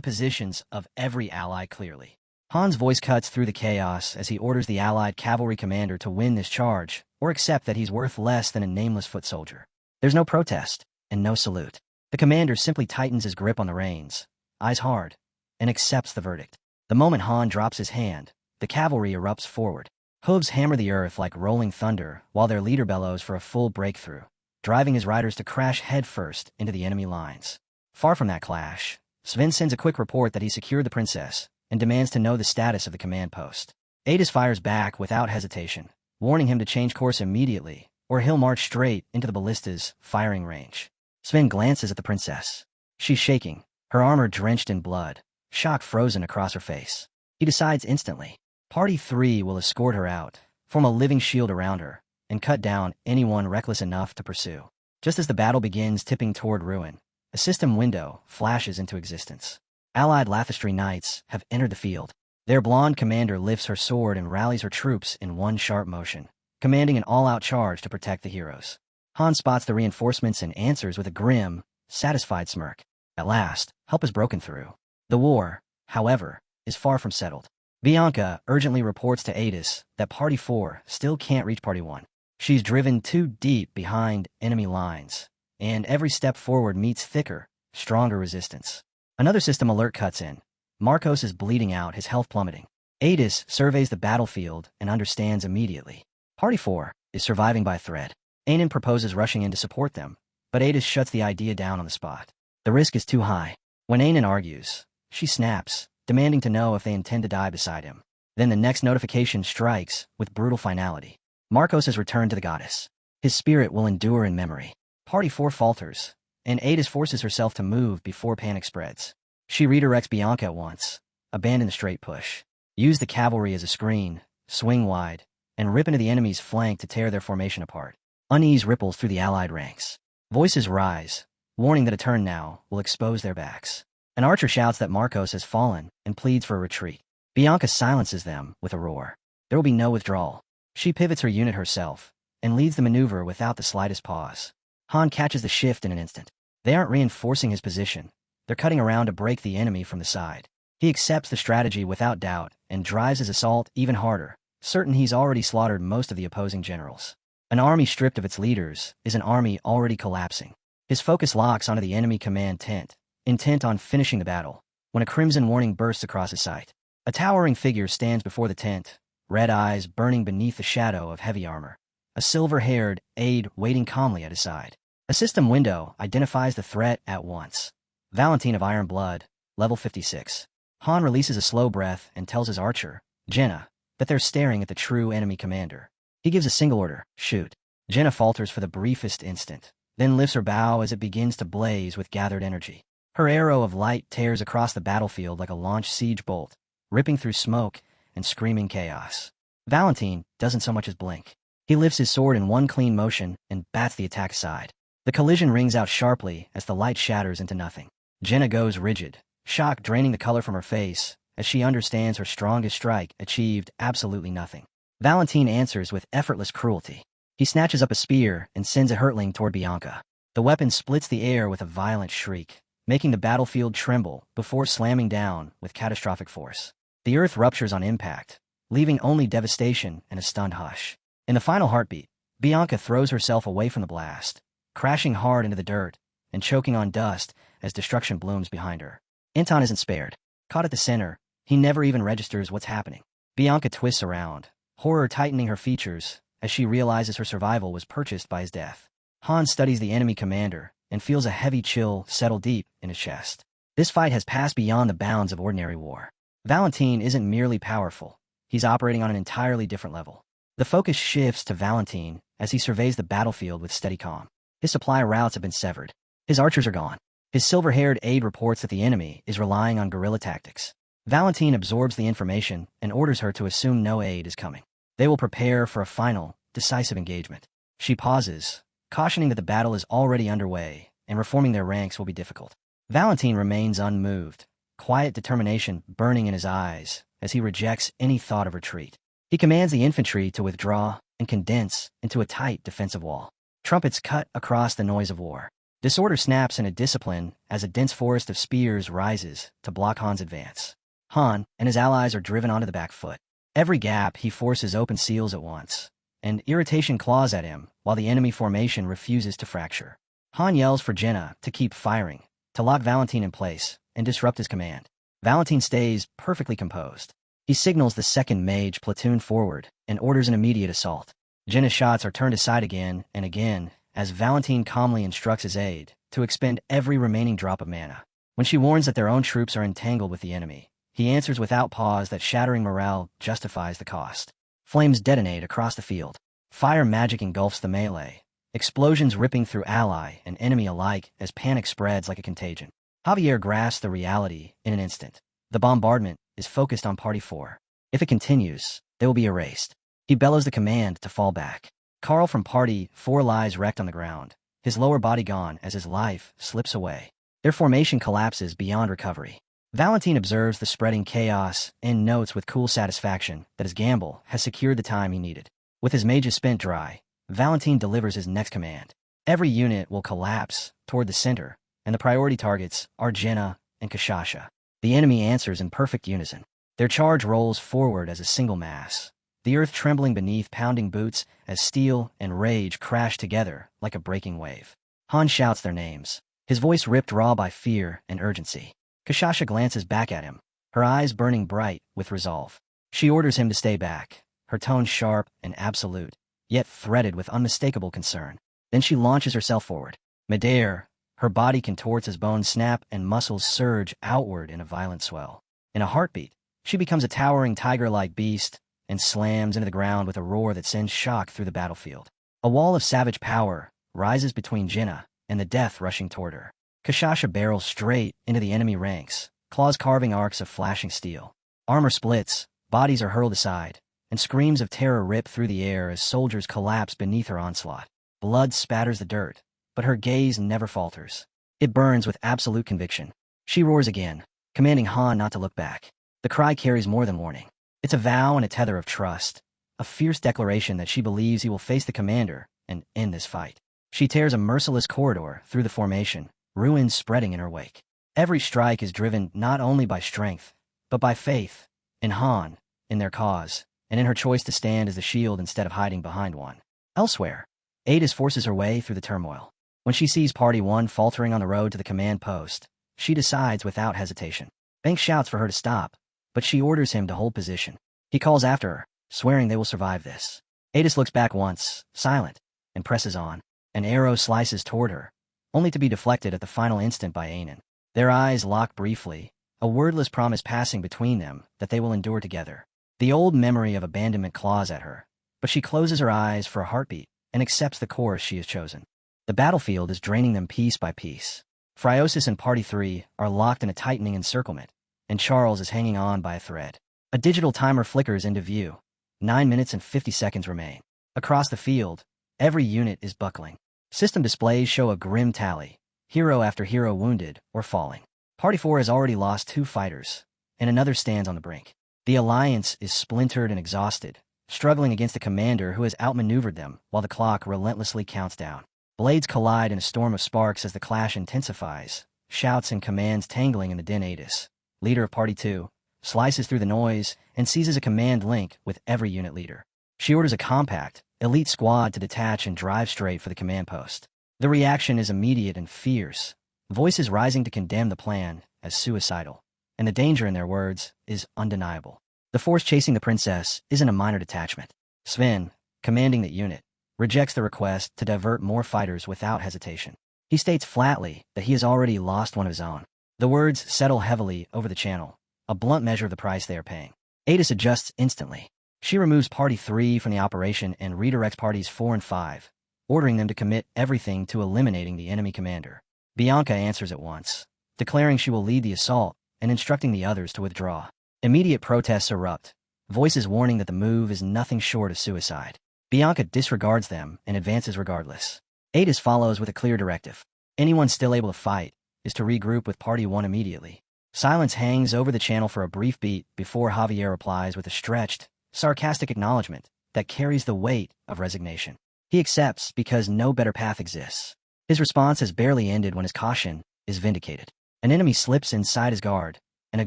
positions of every ally clearly. Han's voice cuts through the chaos as he orders the allied cavalry commander to win this charge, or accept that he's worth less than a nameless foot soldier. There's no protest, and no salute. The commander simply tightens his grip on the reins, eyes hard, and accepts the verdict. The moment Han drops his hand, the cavalry erupts forward. Hooves hammer the earth like rolling thunder, while their leader bellows for a full breakthrough, driving his riders to crash headfirst into the enemy lines. Far from that clash, Sven sends a quick report that he secured the princess, and demands to know the status of the command post. Adis fires back without hesitation, warning him to change course immediately, or he'll march straight into the ballista's firing range. Sven glances at the princess. She's shaking, her armor drenched in blood, shock frozen across her face. He decides instantly. Party 3 will escort her out, form a living shield around her, and cut down anyone reckless enough to pursue. Just as the battle begins tipping toward ruin, a system window flashes into existence. Allied Lathistry knights have entered the field. Their blonde commander lifts her sword and rallies her troops in one sharp motion, commanding an all-out charge to protect the heroes. Han spots the reinforcements and answers with a grim, satisfied smirk. At last, help has broken through. The war, however, is far from settled. Bianca urgently reports to Adis that Party 4 still can't reach Party 1. She's driven too deep behind enemy lines, and every step forward meets thicker, stronger resistance. Another system alert cuts in. Marcos is bleeding out, his health plummeting. Adis surveys the battlefield and understands immediately. Party 4 is surviving by a thread. Anan proposes rushing in to support them, but Adis shuts the idea down on the spot. The risk is too high. When Anan argues, she snaps, demanding to know if they intend to die beside him. Then the next notification strikes with brutal finality. Marcos has returned to the goddess. His spirit will endure in memory. Party 4 falters, and Adis forces herself to move before panic spreads. She redirects Bianca at once, abandon the straight push, use the cavalry as a screen, swing wide, and rip into the enemy's flank to tear their formation apart. Unease ripples through the allied ranks. Voices rise, warning that a turn now will expose their backs. An archer shouts that Marcos has fallen and pleads for a retreat. Bianca silences them with a roar. There will be no withdrawal. She pivots her unit herself and leads the maneuver without the slightest pause. Han catches the shift in an instant. They aren't reinforcing his position. They're cutting around to break the enemy from the side. He accepts the strategy without doubt and drives his assault even harder, certain he's already slaughtered most of the opposing generals. An army stripped of its leaders is an army already collapsing. His focus locks onto the enemy command tent, intent on finishing the battle, when a crimson warning bursts across his sight. A towering figure stands before the tent, red eyes burning beneath the shadow of heavy armor. A silver-haired aide waiting calmly at his side. A system window identifies the threat at once. Valentine of Iron Blood, level 56. Han releases a slow breath and tells his archer, Jenna, that they're staring at the true enemy commander. He gives a single order, shoot. Jenna falters for the briefest instant, then lifts her bow as it begins to blaze with gathered energy. Her arrow of light tears across the battlefield like a launched siege bolt, ripping through smoke and screaming chaos. Valentine doesn't so much as blink. He lifts his sword in one clean motion and bats the attack aside. The collision rings out sharply as the light shatters into nothing. Jenna goes rigid, shock draining the color from her face, as she understands her strongest strike achieved absolutely nothing. Valentine answers with effortless cruelty. He snatches up a spear and sends a hurtling toward Bianca. The weapon splits the air with a violent shriek, making the battlefield tremble before slamming down with catastrophic force. The earth ruptures on impact, leaving only devastation and a stunned hush. In the final heartbeat, Bianca throws herself away from the blast, crashing hard into the dirt and choking on dust as destruction blooms behind her. Anton isn't spared. Caught at the center, he never even registers what's happening. Bianca twists around, horror tightening her features as she realizes her survival was purchased by his death. Han studies the enemy commander and feels a heavy chill settle deep in his chest. This fight has passed beyond the bounds of ordinary war. Valentine isn't merely powerful. He's operating on an entirely different level. The focus shifts to Valentine as he surveys the battlefield with steady calm. His supply routes have been severed. His archers are gone. His silver-haired aide reports that the enemy is relying on guerrilla tactics. Valentine absorbs the information and orders her to assume no aid is coming. They will prepare for a final, decisive engagement. She pauses, cautioning that the battle is already underway and reforming their ranks will be difficult. Valentine remains unmoved, quiet determination burning in his eyes as he rejects any thought of retreat. He commands the infantry to withdraw and condense into a tight defensive wall. Trumpets cut across the noise of war. Disorder snaps into discipline as a dense forest of spears rises to block Han's advance. Han and his allies are driven onto the back foot. Every gap he forces open seals at once, and irritation claws at him while the enemy formation refuses to fracture. Han yells for Jenna to keep firing, to lock Valentine in place and disrupt his command. Valentine stays perfectly composed. He signals the second mage platoon forward and orders an immediate assault. Jenna's shots are turned aside again and again as Valentine calmly instructs his aide to expend every remaining drop of mana. When she warns that their own troops are entangled with the enemy, he answers without pause that shattering morale justifies the cost. Flames detonate across the field. Fire magic engulfs the melee, explosions ripping through ally and enemy alike as panic spreads like a contagion. Javier grasps the reality in an instant. The bombardment is focused on Party 4. If it continues, they will be erased. He bellows the command to fall back. Carl from Party 4 lies wrecked on the ground, his lower body gone as his life slips away. Their formation collapses beyond recovery. Valentine observes the spreading chaos and notes with cool satisfaction that his gamble has secured the time he needed. With his mages spent dry, Valentine delivers his next command. Every unit will collapse toward the center, and the priority targets are Jenna and Kashasha. The enemy answers in perfect unison. Their charge rolls forward as a single mass, the earth trembling beneath pounding boots as steel and rage crash together like a breaking wave. Han shouts their names, his voice ripped raw by fear and urgency. Kashasha glances back at him, her eyes burning bright with resolve. She orders him to stay back, her tone sharp and absolute, yet threaded with unmistakable concern. Then she launches herself forward. Midair, her body contorts as bones snap and muscles surge outward in a violent swell. In a heartbeat, she becomes a towering tiger-like beast and slams into the ground with a roar that sends shock through the battlefield. A wall of savage power rises between Jenna and the death rushing toward her. Kashasha barrels straight into the enemy ranks, claws carving arcs of flashing steel. Armor splits, bodies are hurled aside, and screams of terror rip through the air as soldiers collapse beneath her onslaught. Blood spatters the dirt, but her gaze never falters. It burns with absolute conviction. She roars again, commanding Han not to look back. The cry carries more than warning. It's a vow and a tether of trust, a fierce declaration that she believes he will face the commander and end this fight. She tears a merciless corridor through the formation, ruins spreading in her wake. Every strike is driven not only by strength, but by faith, in Han, in their cause, and in her choice to stand as the shield instead of hiding behind one. Elsewhere, Adis forces her way through the turmoil. When she sees Party 1 faltering on the road to the command post, she decides without hesitation. Banks shouts for her to stop, but she orders him to hold position. He calls after her, swearing they will survive this. Adis looks back once, silent, and presses on. An arrow slices toward her, only to be deflected at the final instant by Anan. Their eyes lock briefly, a wordless promise passing between them that they will endure together. The old memory of abandonment claws at her, but she closes her eyes for a heartbeat and accepts the course she has chosen. The battlefield is draining them piece by piece. Phraosis and Party 3 are locked in a tightening encirclement, and Charles is hanging on by a thread. A digital timer flickers into view. 9 minutes and 50 seconds remain. Across the field, every unit is buckling. System displays show a grim tally, hero after hero wounded or falling. Party 4 has already lost 2 fighters, and another stands on the brink. The Alliance is splintered and exhausted, struggling against a commander who has outmaneuvered them while the clock relentlessly counts down. Blades collide in a storm of sparks as the clash intensifies, shouts and commands tangling in the din. Adis, leader of Party 2, slices through the noise and seizes a command link with every unit leader. She orders a compact, elite squad to detach and drive straight for the command post. The reaction is immediate and fierce, voices rising to condemn the plan as suicidal, and the danger in their words is undeniable. The force chasing the princess isn't a minor detachment. Sven, commanding that unit, rejects the request to divert more fighters without hesitation. He states flatly that he has already lost one of his own. The words settle heavily over the channel, a blunt measure of the price they are paying. Adis adjusts instantly. She removes Party 3 from the operation and redirects Parties 4 and 5, ordering them to commit everything to eliminating the enemy commander. Bianca answers at once, declaring she will lead the assault and instructing the others to withdraw. Immediate protests erupt, voices warning that the move is nothing short of suicide. Bianca disregards them and advances regardless. Adis follows with a clear directive. Anyone still able to fight is to regroup with Party 1 immediately. Silence hangs over the channel for a brief beat before Javier replies with a stretched, sarcastic acknowledgement that carries the weight of resignation. He accepts because no better path exists. His response has barely ended when his caution is vindicated. An enemy slips inside his guard, and a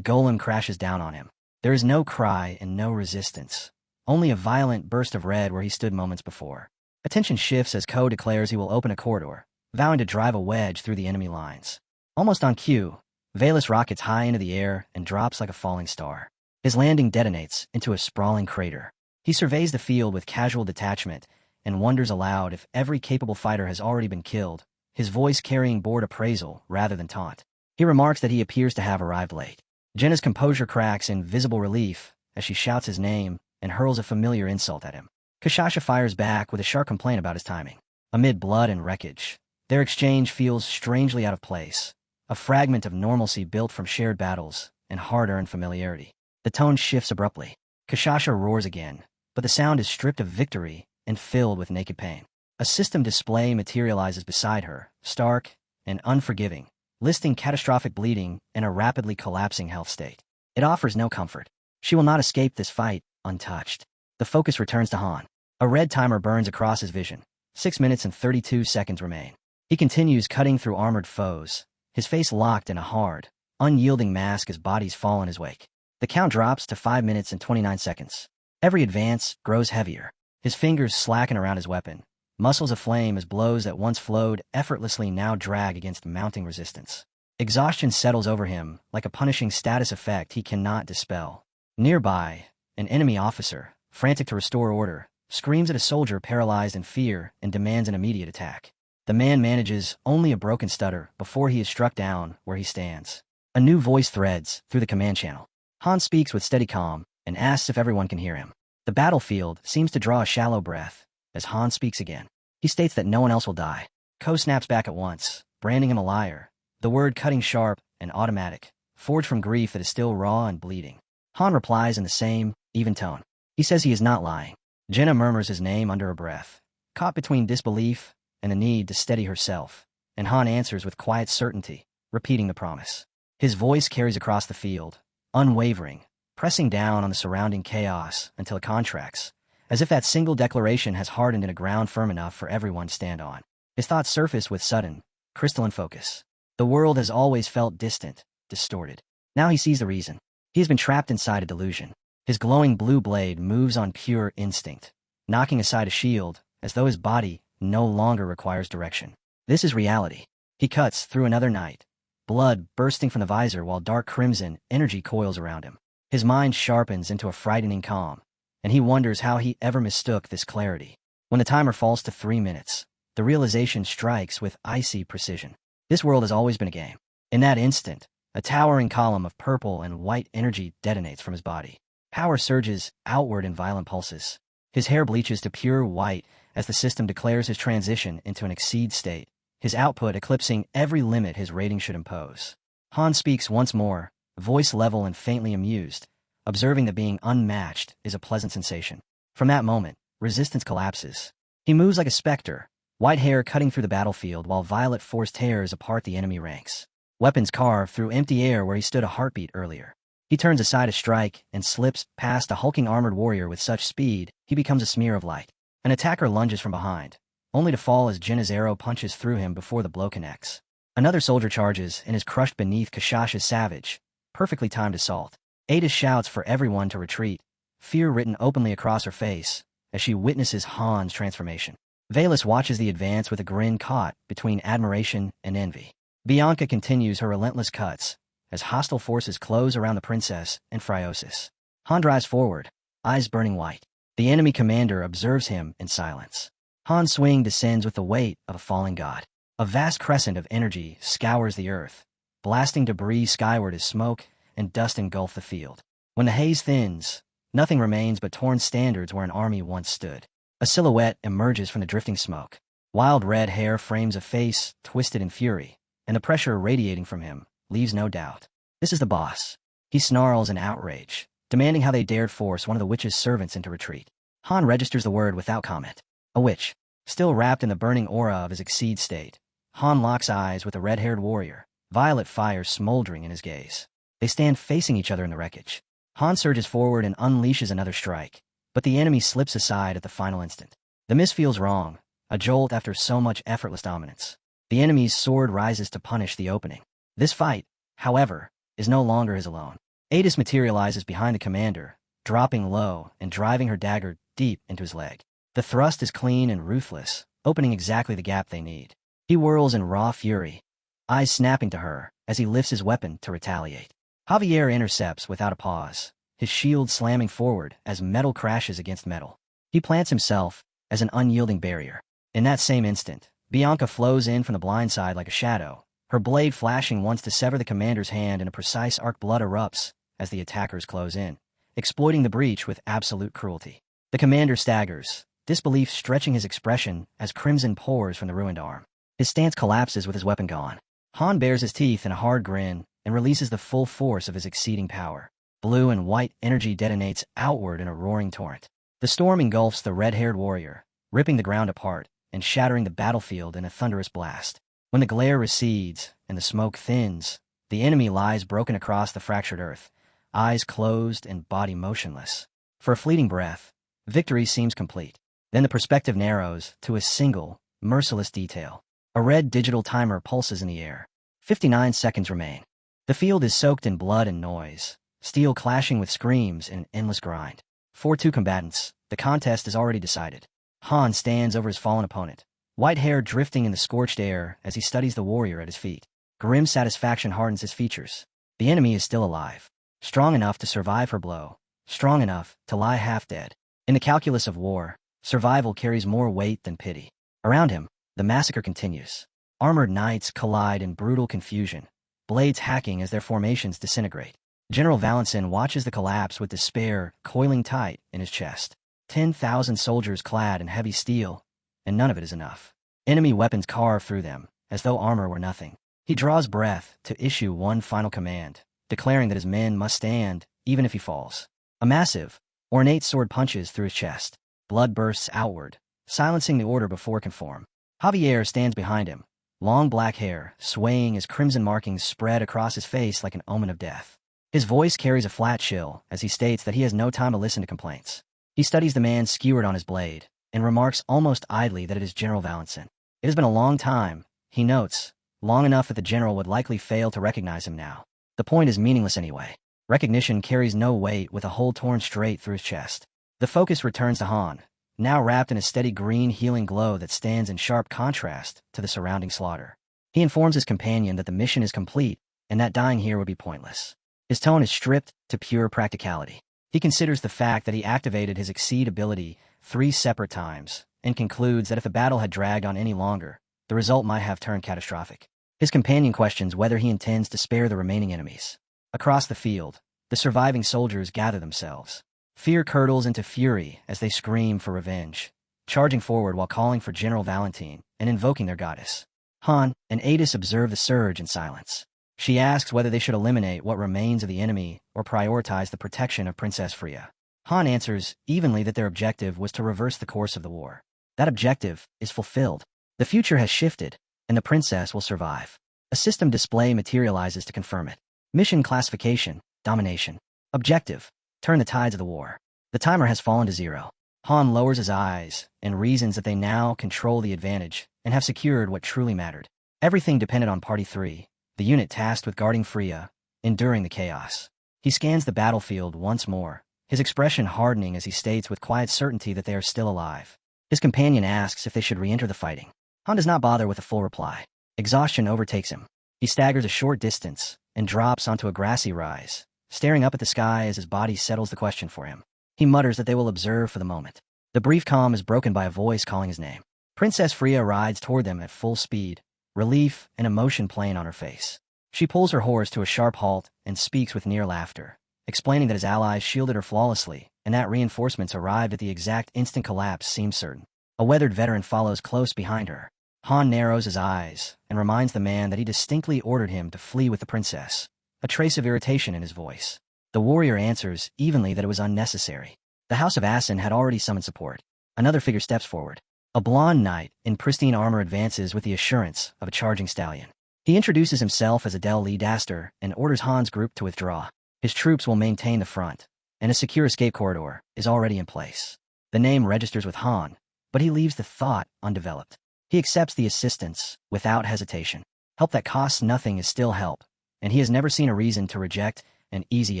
golem crashes down on him. There is no cry and no resistance, only a violent burst of red where he stood moments before. Attention shifts as Ko declares he will open a corridor, vowing to drive a wedge through the enemy lines. Almost on cue, Valus rockets high into the air and drops like a falling star. His landing detonates into a sprawling crater. He surveys the field with casual detachment and wonders aloud if every capable fighter has already been killed, his voice carrying bored appraisal rather than taunt. He remarks that he appears to have arrived late. Jenna's composure cracks in visible relief as she shouts his name and hurls a familiar insult at him. Kashasha fires back with a sharp complaint about his timing. Amid blood and wreckage, their exchange feels strangely out of place, a fragment of normalcy built from shared battles and hard-earned familiarity. The tone shifts abruptly. Kashasha roars again, but the sound is stripped of victory and filled with naked pain. A system display materializes beside her, stark and unforgiving, listing catastrophic bleeding and a rapidly collapsing health state. It offers no comfort. She will not escape this fight untouched. The focus returns to Han. A red timer burns across his vision. 6 minutes and 32 seconds remain. He continues cutting through armored foes, his face locked in a hard, unyielding mask as bodies fall in his wake. The count drops to 5 minutes and 29 seconds. Every advance grows heavier. His fingers slacken around his weapon, muscles aflame as blows that once flowed effortlessly now drag against mounting resistance. Exhaustion settles over him like a punishing status effect he cannot dispel. Nearby, an enemy officer, frantic to restore order, screams at a soldier paralyzed in fear and demands an immediate attack. The man manages only a broken stutter before he is struck down where he stands. A new voice threads through the command channel. Han speaks with steady calm and asks if everyone can hear him. The battlefield seems to draw a shallow breath as Han speaks again. He states that no one else will die. Ko snaps back at once, branding him a liar, the word cutting sharp and automatic, forged from grief that is still raw and bleeding. Han replies in the same, even tone. He says he is not lying. Jenna murmurs his name under her breath, caught between disbelief and the need to steady herself, and Han answers with quiet certainty, repeating the promise. His voice carries across the field, unwavering, pressing down on the surrounding chaos until it contracts, as if that single declaration has hardened in a ground firm enough for everyone to stand on. His thoughts surface with sudden, crystalline focus. The world has always felt distant, distorted. Now he sees the reason. He has been trapped inside a delusion. His glowing blue blade moves on pure instinct, knocking aside a shield, as though his body no longer requires direction. This is reality. He cuts through another night, blood bursting from the visor while dark crimson energy coils around him. His mind sharpens into a frightening calm, and he wonders how he ever mistook this clarity. When the timer falls to 3 minutes, the realization strikes with icy precision. This world has always been a game. In that instant, a towering column of purple and white energy detonates from his body. Power surges outward in violent pulses. His hair bleaches to pure white as the system declares his transition into an exceed state, his output eclipsing every limit his rating should impose. Han speaks once more, voice level and faintly amused, observing that being unmatched is a pleasant sensation. From that moment, resistance collapses. He moves like a specter, white hair cutting through the battlefield while violet force tears apart the enemy ranks. Weapons carve through empty air where he stood a heartbeat earlier. He turns aside to strike and slips past a hulking armored warrior with such speed he becomes a smear of light. An attacker lunges from behind, only to fall as Jinna's arrow punches through him before the blow connects. Another soldier charges and is crushed beneath Kashasha's savage, perfectly timed assault. Ada shouts for everyone to retreat, fear written openly across her face as she witnesses Han's transformation. Valus watches the advance with a grin caught between admiration and envy. Bianca continues her relentless cuts as hostile forces close around the princess and Friosis. Han drives forward, eyes burning white. The enemy commander observes him in silence. Han's swing descends with the weight of a falling god. A vast crescent of energy scours the earth, blasting debris skyward as smoke and dust engulf the field. When the haze thins, Nothing remains but torn standards where an army once stood. A silhouette emerges from the drifting smoke. Wild red hair frames a face twisted in fury, and the pressure radiating from him leaves no doubt. This is the boss. He snarls in outrage, demanding how they dared force one of the witch's servants into retreat. Han registers the word without comment. A witch. Still wrapped in the burning aura of his exceed state, Han locks eyes with the red-haired warrior, violet fire smoldering in his gaze. They stand facing each other in the wreckage. Han surges forward and unleashes another strike, but the enemy slips aside at the final instant. The miss feels wrong, a jolt after so much effortless dominance. The enemy's sword rises to punish the opening. This fight, however, is no longer his alone. Adis materializes behind the commander, dropping low and driving her dagger deep into his leg. The thrust is clean and ruthless, opening exactly the gap they need. He whirls in raw fury, eyes snapping to her as he lifts his weapon to retaliate. Javier intercepts without a pause, his shield slamming forward as metal crashes against metal. He plants himself as an unyielding barrier. In that same instant, Bianca flows in from the blind side like a shadow, her blade flashing once to sever the commander's hand in a precise arc. Blood erupts as the attackers close in, exploiting the breach with absolute cruelty. The commander staggers, disbelief stretching his expression as crimson pours from the ruined arm. His stance collapses with his weapon gone. Han bares his teeth in a hard grin and releases the full force of his exceeding power. Blue and white energy detonates outward in a roaring torrent. The storm engulfs the red-haired warrior, ripping the ground apart and shattering the battlefield in a thunderous blast. When the glare recedes and the smoke thins, the enemy lies broken across the fractured earth, eyes closed and body motionless. For a fleeting breath, victory seems complete. Then the perspective narrows to a single, merciless detail. A red digital timer pulses in the air. 59 seconds remain. The field is soaked in blood and noise, steel clashing with screams in an endless grind. For two combatants, the contest is already decided. Han stands over his fallen opponent, white hair drifting in the scorched air as he studies the warrior at his feet. Grim satisfaction hardens his features. The enemy is still alive, strong enough to survive her blow, strong enough to lie half dead. In the calculus of war, survival carries more weight than pity. Around him, the massacre continues. Armored knights collide in brutal confusion, blades hacking as their formations disintegrate. General Valentin watches the collapse with despair coiling tight in his chest. 10,000 soldiers clad in heavy steel, and none of it is enough. Enemy weapons carve through them, as though armor were nothing. He draws breath to issue one final command, declaring that his men must stand, even if he falls. A massive, ornate sword punches through his chest. Blood bursts outward, silencing the order before it can form. Javier stands behind him, long black hair swaying as crimson markings spread across his face like an omen of death. His voice carries a flat chill as he states that he has no time to listen to complaints. He studies the man skewered on his blade and remarks almost idly that it is General Valentin. It has been a long time, he notes, long enough that the general would likely fail to recognize him now. The point is meaningless anyway. Recognition carries no weight with a hole torn straight through his chest. The focus returns to Han, now wrapped in a steady green healing glow that stands in sharp contrast to the surrounding slaughter. He informs his companion that the mission is complete and that dying here would be pointless. His tone is stripped to pure practicality. He considers the fact that he activated his exceed ability 3 separate times and concludes that if the battle had dragged on any longer, the result might have turned catastrophic. His companion questions whether he intends to spare the remaining enemies. Across the field, the surviving soldiers gather themselves. Fear curdles into fury as they scream for revenge, charging forward while calling for General Valentin and invoking their goddess. Han and Adis observe the surge in silence. She asks whether they should eliminate what remains of the enemy or prioritize the protection of Princess Freya. Han answers evenly that their objective was to reverse the course of the war. That objective is fulfilled. The future has shifted, and the princess will survive. A system display materializes to confirm it. Mission classification, domination. Objective, turn the tides of the war. The timer has fallen to 0. Han lowers his eyes and reasons that they now control the advantage and have secured what truly mattered. Everything depended on Party 3, the unit tasked with guarding Freya, enduring the chaos. He scans the battlefield once more, his expression hardening as he states with quiet certainty that they are still alive. His companion asks if they should re-enter the fighting. Han does not bother with a full reply. Exhaustion overtakes him. He staggers a short distance and drops onto a grassy rise, staring up at the sky as his body settles the question for him. He mutters that they will observe for the moment. The brief calm is broken by a voice calling his name. Princess Freya rides toward them at full speed, relief and emotion playing on her face. She pulls her horse to a sharp halt and speaks with near laughter, explaining that his allies shielded her flawlessly and that reinforcements arrived at the exact instant collapse seemed certain. A weathered veteran follows close behind her. Han narrows his eyes and reminds the man that he distinctly ordered him to flee with the princess, a trace of irritation in his voice. The warrior answers evenly that it was unnecessary. The House of Asin had already summoned support. Another figure steps forward. A blonde knight in pristine armor advances with the assurance of a charging stallion. He introduces himself as Adel Lee Daster and orders Han's group to withdraw. His troops will maintain the front, and a secure escape corridor is already in place. The name registers with Han, but he leaves the thought undeveloped. He accepts the assistance without hesitation. Help that costs nothing is still help, and he has never seen a reason to reject an easy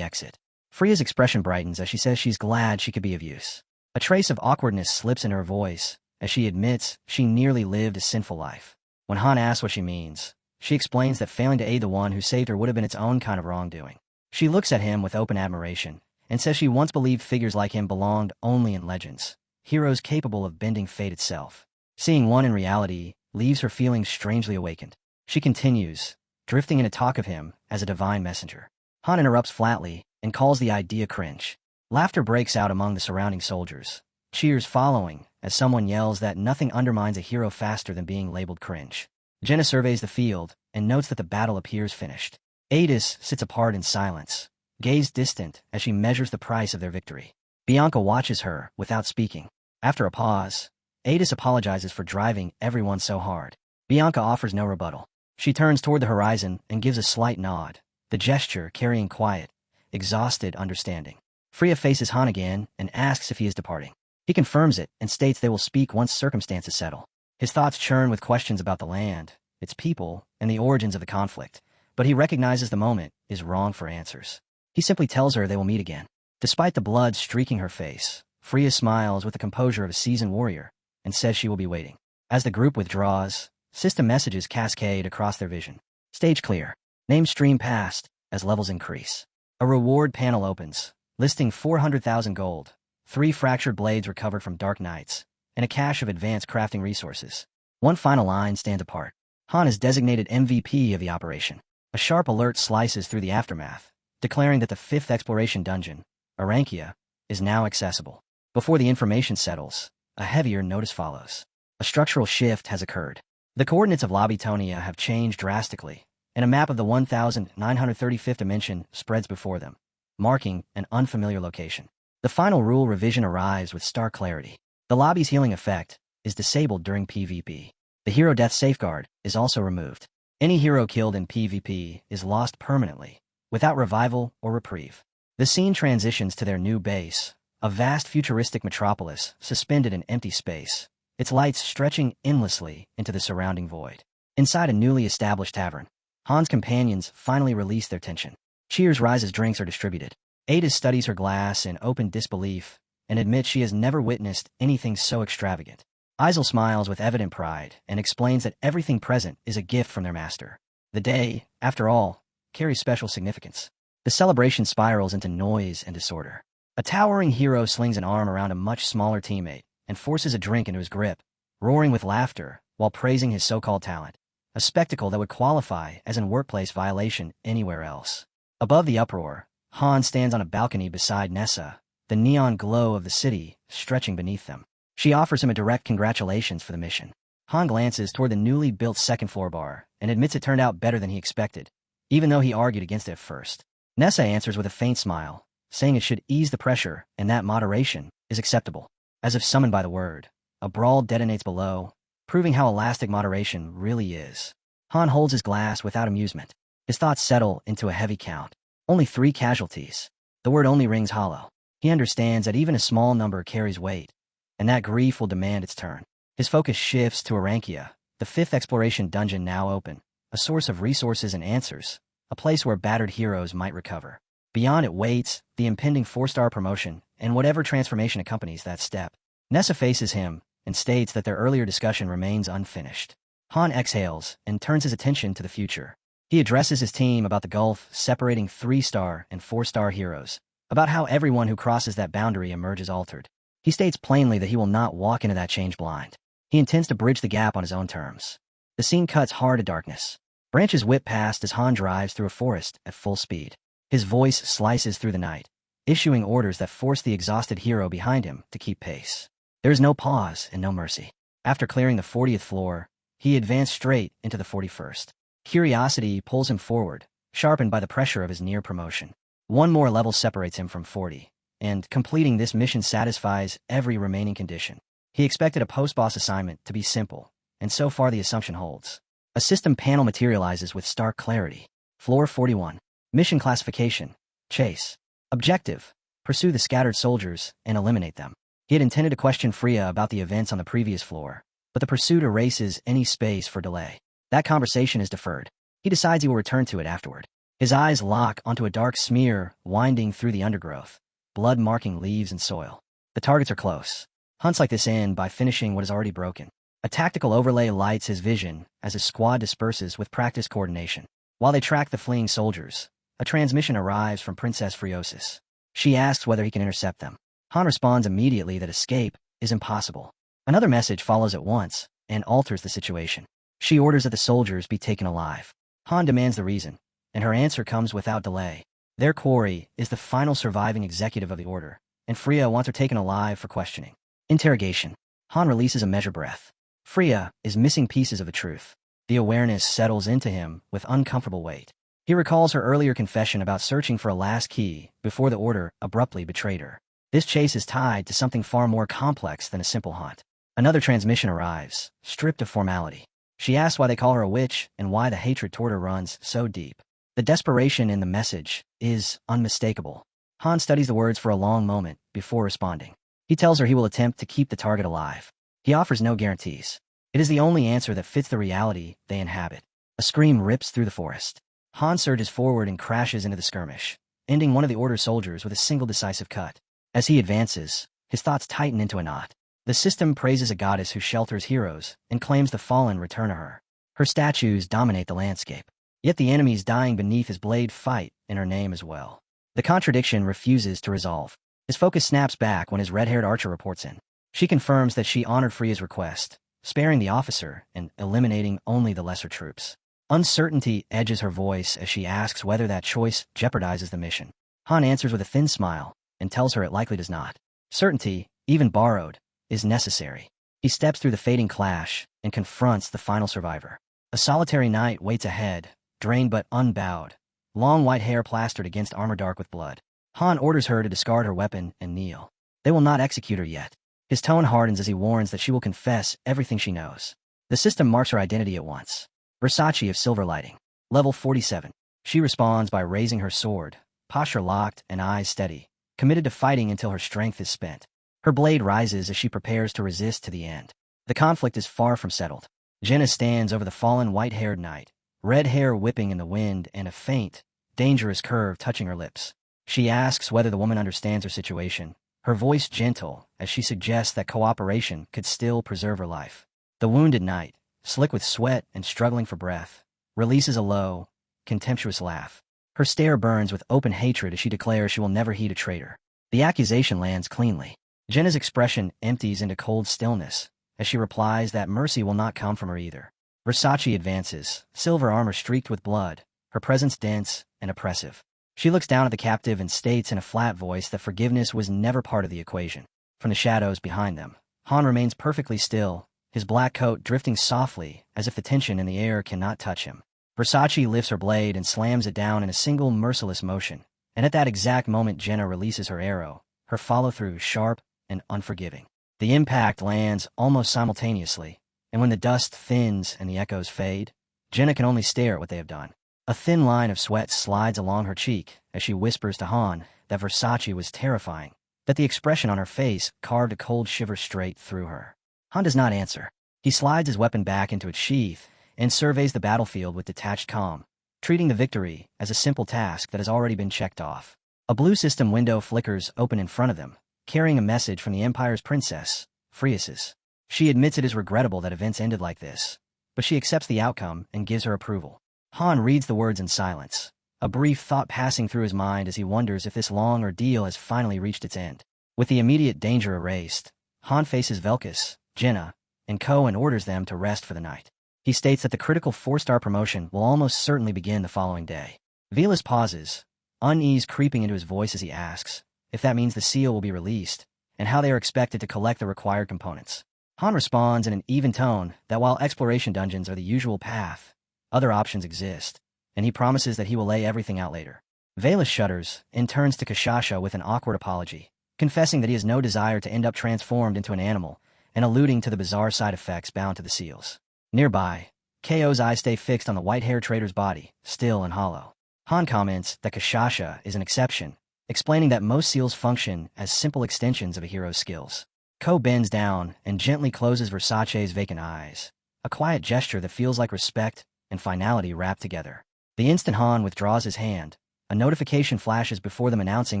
exit. Freya's expression brightens as she says she's glad she could be of use. A trace of awkwardness slips in her voice as she admits she nearly lived a sinful life. When Han asks what she means, she explains that failing to aid the one who saved her would have been its own kind of wrongdoing. She looks at him with open admiration and says she once believed figures like him belonged only in legends, heroes capable of bending fate itself. Seeing one in reality leaves her feeling strangely awakened. She continues, drifting into talk of him as a divine messenger. Han interrupts flatly and calls the idea cringe. Laughter breaks out among the surrounding soldiers, cheers following as someone yells that nothing undermines a hero faster than being labeled cringe. Jenna surveys the field and notes that the battle appears finished. Adis sits apart in silence, gaze distant as she measures the price of their victory. Bianca watches her without speaking. After a pause, Adis apologizes for driving everyone so hard. Bianca offers no rebuttal. She turns toward the horizon and gives a slight nod, the gesture carrying quiet, exhausted understanding. Freya faces Han again and asks if he is departing. He confirms it and states they will speak once circumstances settle. His thoughts churn with questions about the land, its people, and the origins of the conflict, but he recognizes the moment is wrong for answers. He simply tells her they will meet again. Despite the blood streaking her face, Freya smiles with the composure of a seasoned warrior and says she will be waiting. As the group withdraws, system messages cascade across their vision. Stage clear. Names stream past as levels increase. A reward panel opens, listing 400,000 gold, 3 fractured blades recovered from Dark Knights, and a cache of advanced crafting resources. One final line stands apart. Han is designated MVP of the operation. A sharp alert slices through the aftermath, declaring that the 5th exploration dungeon, Arankia, is now accessible. Before the information settles, a heavier notice follows. A structural shift has occurred. The coordinates of Lobitonia have changed drastically, and a map of the 1935th dimension spreads before them, marking an unfamiliar location. The final rule revision arrives with stark clarity. The lobby's healing effect is disabled during PvP. The hero death safeguard is also removed. Any hero killed in PvP is lost permanently, without revival or reprieve. The scene transitions to their new base, a vast futuristic metropolis suspended in empty space, its lights stretching endlessly into the surrounding void. Inside a newly established tavern, Han's companions finally release their tension. Cheers rise as drinks are distributed. Ada studies her glass in open disbelief and admits she has never witnessed anything so extravagant. Isel smiles with evident pride and explains that everything present is a gift from their master. The day, after all, carries special significance. The celebration spirals into noise and disorder. A towering hero slings an arm around a much smaller teammate and forces a drink into his grip, roaring with laughter while praising his so-called talent, a spectacle that would qualify as a workplace violation anywhere else. Above the uproar, Han stands on a balcony beside Nessa, the neon glow of the city stretching beneath them. She offers him a direct congratulations for the mission. Han glances toward the newly built second-floor bar and admits it turned out better than he expected, even though he argued against it at first. Nessa answers with a faint smile, saying it should ease the pressure and that moderation is acceptable. As if summoned by the word, a brawl detonates below, proving how elastic moderation really is. Han holds his glass without amusement. His thoughts settle into a heavy count. Only 3 casualties. The word only rings hollow. He understands that even a small number carries weight, and that grief will demand its turn. His focus shifts to Arankia, the 5th exploration dungeon now open, a source of resources and answers, a place where battered heroes might recover. Beyond it waits the impending 4-star promotion and whatever transformation accompanies that step. Nessa faces him and states that their earlier discussion remains unfinished. Han exhales and turns his attention to the future. He addresses his team about the gulf separating 3-star and 4-star heroes, about how everyone who crosses that boundary emerges altered. He states plainly that he will not walk into that change blind. He intends to bridge the gap on his own terms. The scene cuts hard to darkness. Branches whip past as Han drives through a forest at full speed. His voice slices through the night, issuing orders that force the exhausted hero behind him to keep pace. There is no pause and no mercy. After clearing the 40th floor, he advanced straight into the 41st. Curiosity pulls him forward, sharpened by the pressure of his near promotion. One more level separates him from 40, and completing this mission satisfies every remaining condition. He expected a post-boss assignment to be simple, and so far the assumption holds. A system panel materializes with stark clarity. Floor 41. Mission classification. Chase. Objective. Pursue the scattered soldiers and eliminate them. He had intended to question Freya about the events on the previous floor, but the pursuit erases any space for delay. That conversation is deferred. He decides he will return to it afterward. His eyes lock onto a dark smear winding through the undergrowth, blood marking leaves and soil. The targets are close. Hunts like this end by finishing what is already broken. A tactical overlay lights his vision as his squad disperses with practiced coordination. While they track the fleeing soldiers, a transmission arrives from Princess Friosis. She asks whether he can intercept them. Han responds immediately that escape is impossible. Another message follows at once and alters the situation. She orders that the soldiers be taken alive. Han demands the reason, and her answer comes without delay. Their quarry is the final surviving executive of the order, and Freya wants her taken alive for questioning. Interrogation. Han releases a measured breath. Freya is missing pieces of the truth. The awareness settles into him with uncomfortable weight. He recalls her earlier confession about searching for a last key before the order abruptly betrayed her. This chase is tied to something far more complex than a simple hunt. Another transmission arrives, stripped of formality. She asks why they call her a witch and why the hatred toward her runs so deep. The desperation in the message is unmistakable. Han studies the words for a long moment before responding. He tells her he will attempt to keep the target alive. He offers no guarantees. It is the only answer that fits the reality they inhabit. A scream rips through the forest. Han surges forward and crashes into the skirmish, ending one of the order soldiers with a single decisive cut. As he advances, his thoughts tighten into a knot. The system praises a goddess who shelters heroes and claims the fallen return to her. Her statues dominate the landscape. Yet the enemies dying beneath his blade fight in her name as well. The contradiction refuses to resolve. His focus snaps back when his red-haired archer reports in. She confirms that she honored Freya's request, sparing the officer and eliminating only the lesser troops. Uncertainty edges her voice as she asks whether that choice jeopardizes the mission. Han answers with a thin smile and tells her it likely does not. Certainty, even borrowed, is necessary. He steps through the fading clash and confronts the final survivor. A solitary knight waits ahead, drained but unbowed, long white hair plastered against armor dark with blood. Han orders her to discard her weapon and kneel. They will not execute her yet. His tone hardens as he warns that she will confess everything she knows. The system marks her identity at once. Versace of Silver Lighting. Level 47. She responds by raising her sword, posture locked and eyes steady, committed to fighting until her strength is spent. Her blade rises as she prepares to resist to the end. The conflict is far from settled. Jenna stands over the fallen white-haired knight, red hair whipping in the wind and a faint, dangerous curve touching her lips. She asks whether the woman understands her situation, her voice gentle as she suggests that cooperation could still preserve her life. The wounded knight, slick with sweat and struggling for breath, releases a low, contemptuous laugh. Her stare burns with open hatred as she declares she will never heed a traitor. The accusation lands cleanly. Jenna's expression empties into cold stillness as she replies that mercy will not come from her either. Versace advances, silver armor streaked with blood, her presence dense and oppressive. She looks down at the captive and states in a flat voice that forgiveness was never part of the equation. From the shadows behind them, Han remains perfectly still, his black coat drifting softly as if the tension in the air cannot touch him. Versace lifts her blade and slams it down in a single merciless motion, and at that exact moment Jenna releases her arrow, her follow-through sharp and unforgiving. The impact lands almost simultaneously, and when the dust thins and the echoes fade, Jenna can only stare at what they have done. A thin line of sweat slides along her cheek as she whispers to Han that Versace was terrifying, that the expression on her face carved a cold shiver straight through her. Han does not answer. He slides his weapon back into its sheath and surveys the battlefield with detached calm, treating the victory as a simple task that has already been checked off. A blue system window flickers open in front of them, carrying a message from the Empire's princess, Friosis. She admits it is regrettable that events ended like this, but she accepts the outcome and gives her approval. Han reads the words in silence, a brief thought passing through his mind as he wonders if this long ordeal has finally reached its end. With the immediate danger erased, Han faces Velkus, Jenna, and Co. and orders them to rest for the night. He states that the critical 4-star promotion will almost certainly begin the following day. Velas pauses, unease creeping into his voice as he asks, if that means the seal will be released, and how they are expected to collect the required components. Han responds in an even tone that while exploration dungeons are the usual path, other options exist, and he promises that he will lay everything out later. Valus shudders and turns to Kashasha with an awkward apology, confessing that he has no desire to end up transformed into an animal and alluding to the bizarre side effects bound to the seals. Nearby, KO's eyes stay fixed on the white-haired trader's body, still and hollow. Han comments that Kashasha is an exception, explaining that most seals function as simple extensions of a hero's skills. Ko bends down and gently closes Versace's vacant eyes, a quiet gesture that feels like respect and finality wrapped together. The instant Han withdraws his hand, a notification flashes before them announcing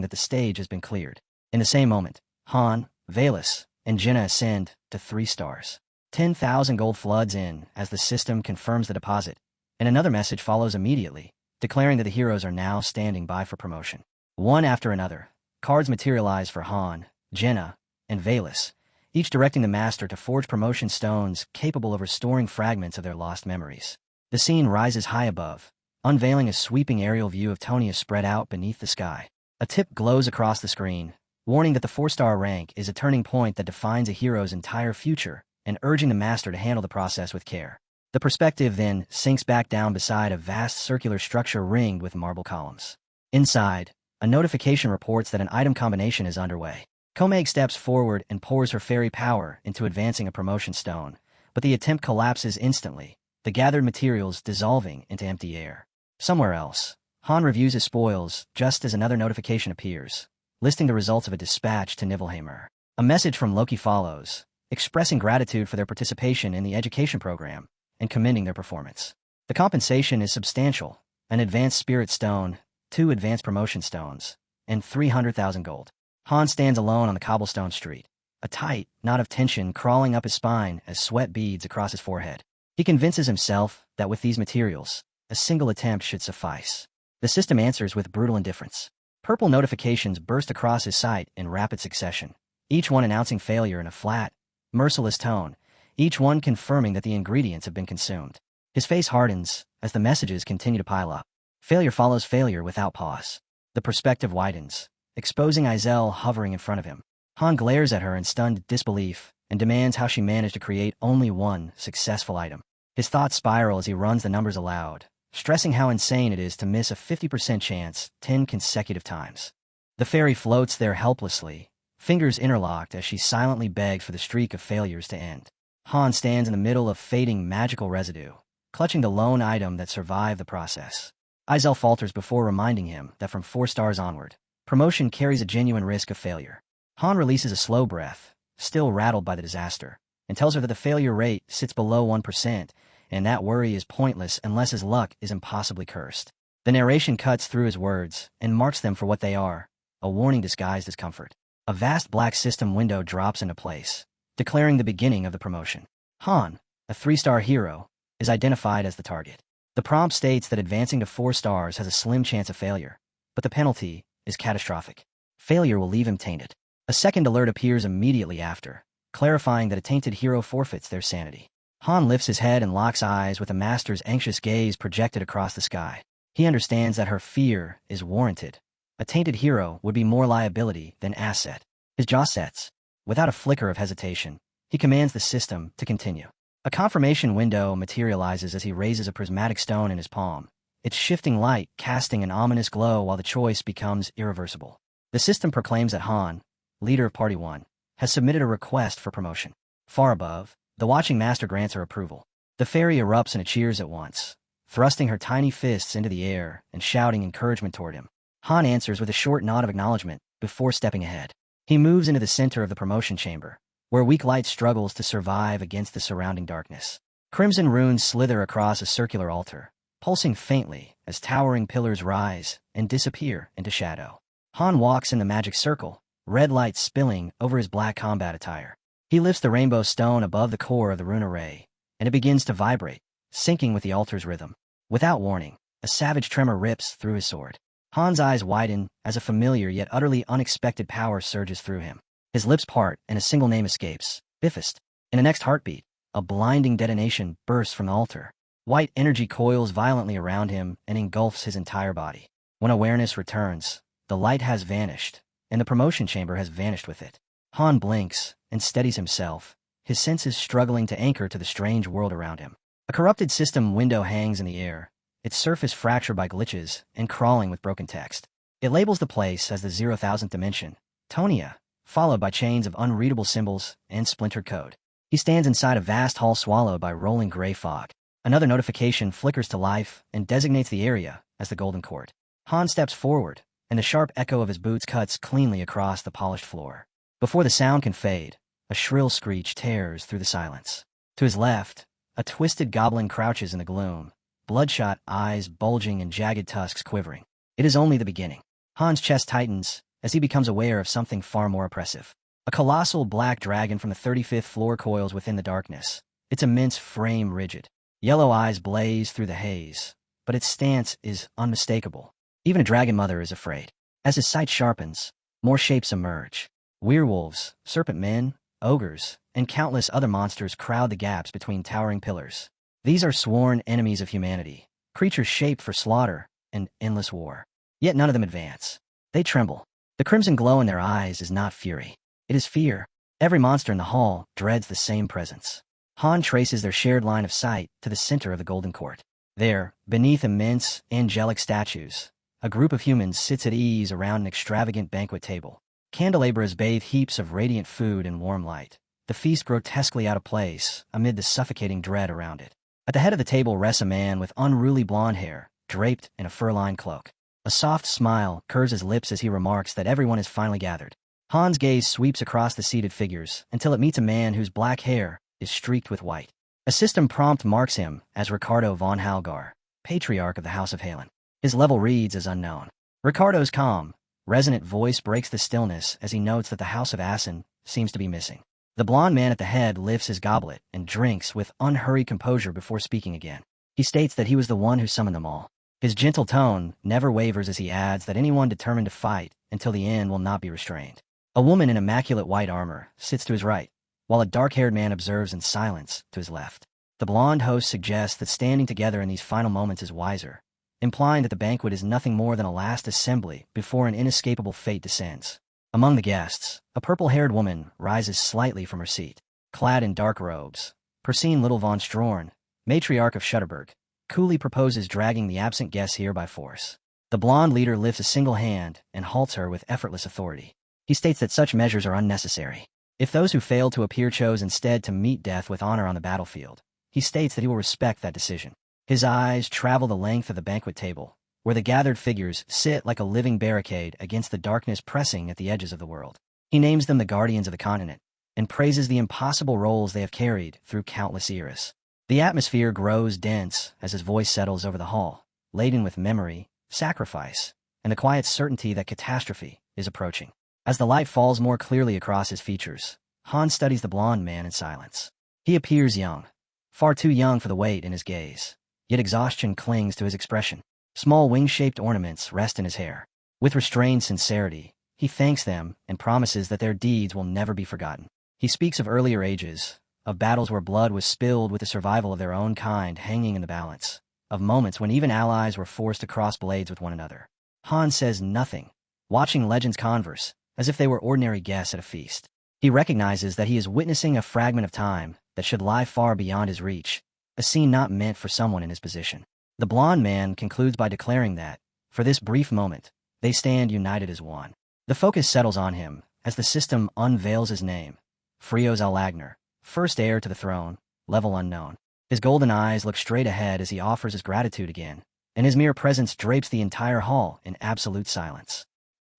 that the stage has been cleared. In the same moment, Han, Valus, and Jenna ascend to 3 stars. 10,000 gold floods in as the system confirms the deposit, and another message follows immediately, declaring that the heroes are now standing by for promotion. One after another, cards materialize for Han, Jenna, and Valus, each directing the master to forge promotion stones capable of restoring fragments of their lost memories. The scene rises high above, unveiling a sweeping aerial view of Tonia spread out beneath the sky. A tip glows across the screen, warning that the 4-star rank is a turning point that defines a hero's entire future and urging the master to handle the process with care. The perspective then sinks back down beside a vast circular structure ringed with marble columns. Inside, a notification reports that an item combination is underway. Komeg steps forward and pours her fairy power into advancing a promotion stone, but the attempt collapses instantly, the gathered materials dissolving into empty air. Somewhere else, Han reviews his spoils just as another notification appears, listing the results of a dispatch to Nibelheimer. A message from Loki follows, expressing gratitude for their participation in the education program and commending their performance. The compensation is substantial: an advanced spirit stone, 2 advanced promotion stones, and 300,000 gold. Han stands alone on the cobblestone street, a tight knot of tension crawling up his spine as sweat beads across his forehead. He convinces himself that with these materials, a single attempt should suffice. The system answers with brutal indifference. Purple notifications burst across his sight in rapid succession, each one announcing failure in a flat, merciless tone, each one confirming that the ingredients have been consumed. His face hardens as the messages continue to pile up. Failure follows failure without pause. The perspective widens, exposing Izel hovering in front of him. Han glares at her in stunned disbelief and demands how she managed to create only one successful item. His thoughts spiral as he runs the numbers aloud, stressing how insane it is to miss a 50% chance 10 consecutive times. The fairy floats there helplessly, fingers interlocked as she silently begs for the streak of failures to end. Han stands in the middle of fading magical residue, clutching the lone item that survived the process. Izel falters before reminding him that from 4 stars onward, promotion carries a genuine risk of failure. Han releases a slow breath, still rattled by the disaster, and tells her that the failure rate sits below 1%, and that worry is pointless unless his luck is impossibly cursed. The narration cuts through his words and marks them for what they are, a warning disguised as comfort. A vast black system window drops into place, declaring the beginning of the promotion. Han, a 3-star hero, is identified as the target. The prompt states that advancing to 4 stars has a slim chance of failure, but the penalty is catastrophic. Failure will leave him tainted. A second alert appears immediately after, clarifying that a tainted hero forfeits their sanity. Han lifts his head and locks eyes with the master's anxious gaze projected across the sky. He understands that her fear is warranted. A tainted hero would be more liability than asset. His jaw sets. Without a flicker of hesitation, he commands the system to continue. A confirmation window materializes as he raises a prismatic stone in his palm, its shifting light casting an ominous glow while the choice becomes irreversible. The system proclaims that Han, leader of Party 1, has submitted a request for promotion. Far above, the watching master grants her approval. The fairy erupts into cheers at once, thrusting her tiny fists into the air and shouting encouragement toward him. Han answers with a short nod of acknowledgement before stepping ahead. He moves into the center of the promotion chamber, where weak light struggles to survive against the surrounding darkness. Crimson runes slither across a circular altar, pulsing faintly as towering pillars rise and disappear into shadow. Han walks in the magic circle, red light spilling over his black combat attire. He lifts the rainbow stone above the core of the rune array, and it begins to vibrate, syncing with the altar's rhythm. Without warning, a savage tremor rips through his sword. Han's eyes widen as a familiar yet utterly unexpected power surges through him. His lips part and a single name escapes: Bifrost. In the next heartbeat, a blinding detonation bursts from the altar. White energy coils violently around him and engulfs his entire body. When awareness returns, the light has vanished, and the promotion chamber has vanished with it. Han blinks and steadies himself, his senses struggling to anchor to the strange world around him. A corrupted system window hangs in the air, its surface fractured by glitches and crawling with broken text. It labels the place as the 0,000th dimension, Tonia, followed by chains of unreadable symbols and splintered code. He stands inside a vast hall swallowed by rolling gray fog. Another notification flickers to life and designates the area as the Golden Court. Han steps forward, and the sharp echo of his boots cuts cleanly across the polished floor. Before the sound can fade, a shrill screech tears through the silence. To his left, a twisted goblin crouches in the gloom, bloodshot eyes bulging and jagged tusks quivering. It is only the beginning. Han's chest tightens as he becomes aware of something far more oppressive. A colossal black dragon from the 35th floor coils within the darkness, its immense frame rigid. Yellow eyes blaze through the haze, but its stance is unmistakable. Even a dragon mother is afraid. As his sight sharpens, more shapes emerge. Werewolves, serpent men, ogres, and countless other monsters crowd the gaps between towering pillars. These are sworn enemies of humanity, creatures shaped for slaughter and endless war. Yet none of them advance. They tremble. The crimson glow in their eyes is not fury. It is fear. Every monster in the hall dreads the same presence. Han traces their shared line of sight to the center of the Golden Court. There, beneath immense, angelic statues, a group of humans sits at ease around an extravagant banquet table. Candelabras bathe heaps of radiant food in warm light, the feast grotesquely out of place amid the suffocating dread around it. At the head of the table rests a man with unruly blonde hair, draped in a fur-lined cloak. A soft smile curves his lips as he remarks that everyone is finally gathered. Han's gaze sweeps across the seated figures until it meets a man whose black hair is streaked with white. A system prompt marks him as Ricardo von Halgar, patriarch of the House of Halen. His level reads as unknown. Ricardo's calm, resonant voice breaks the stillness as he notes that the House of Assen seems to be missing. The blond man at the head lifts his goblet and drinks with unhurried composure before speaking again. He states that he was the one who summoned them all. His gentle tone never wavers as he adds that anyone determined to fight until the end will not be restrained. A woman in immaculate white armor sits to his right, while a dark-haired man observes in silence to his left. The blonde host suggests that standing together in these final moments is wiser, implying that the banquet is nothing more than a last assembly before an inescapable fate descends. Among the guests, a purple-haired woman rises slightly from her seat. Clad in dark robes, Persine Little von Strorn, matriarch of Shutterberg, coolly proposes dragging the absent guests here by force. The blonde leader lifts a single hand and halts her with effortless authority. He states that such measures are unnecessary. If those who failed to appear chose instead to meet death with honor on the battlefield, he states that he will respect that decision. His eyes travel the length of the banquet table, where the gathered figures sit like a living barricade against the darkness pressing at the edges of the world. He names them the guardians of the continent, and praises the impossible roles they have carried through countless eras. The atmosphere grows dense as his voice settles over the hall, laden with memory, sacrifice, and the quiet certainty that catastrophe is approaching. As the light falls more clearly across his features, Han studies the blond man in silence. He appears young, far too young for the weight in his gaze, yet exhaustion clings to his expression. Small wing-shaped ornaments rest in his hair. With restrained sincerity, he thanks them and promises that their deeds will never be forgotten. He speaks of earlier ages, of battles where blood was spilled with the survival of their own kind hanging in the balance, of moments when even allies were forced to cross blades with one another. Han says nothing, watching legends converse, as if they were ordinary guests at a feast. He recognizes that he is witnessing a fragment of time that should lie far beyond his reach, a scene not meant for someone in his position. The blond man concludes by declaring that, for this brief moment, they stand united as one. The focus settles on him as the system unveils his name, Frios Alagner, first heir to the throne, level unknown. His golden eyes look straight ahead as he offers his gratitude again, and his mere presence drapes the entire hall in absolute silence.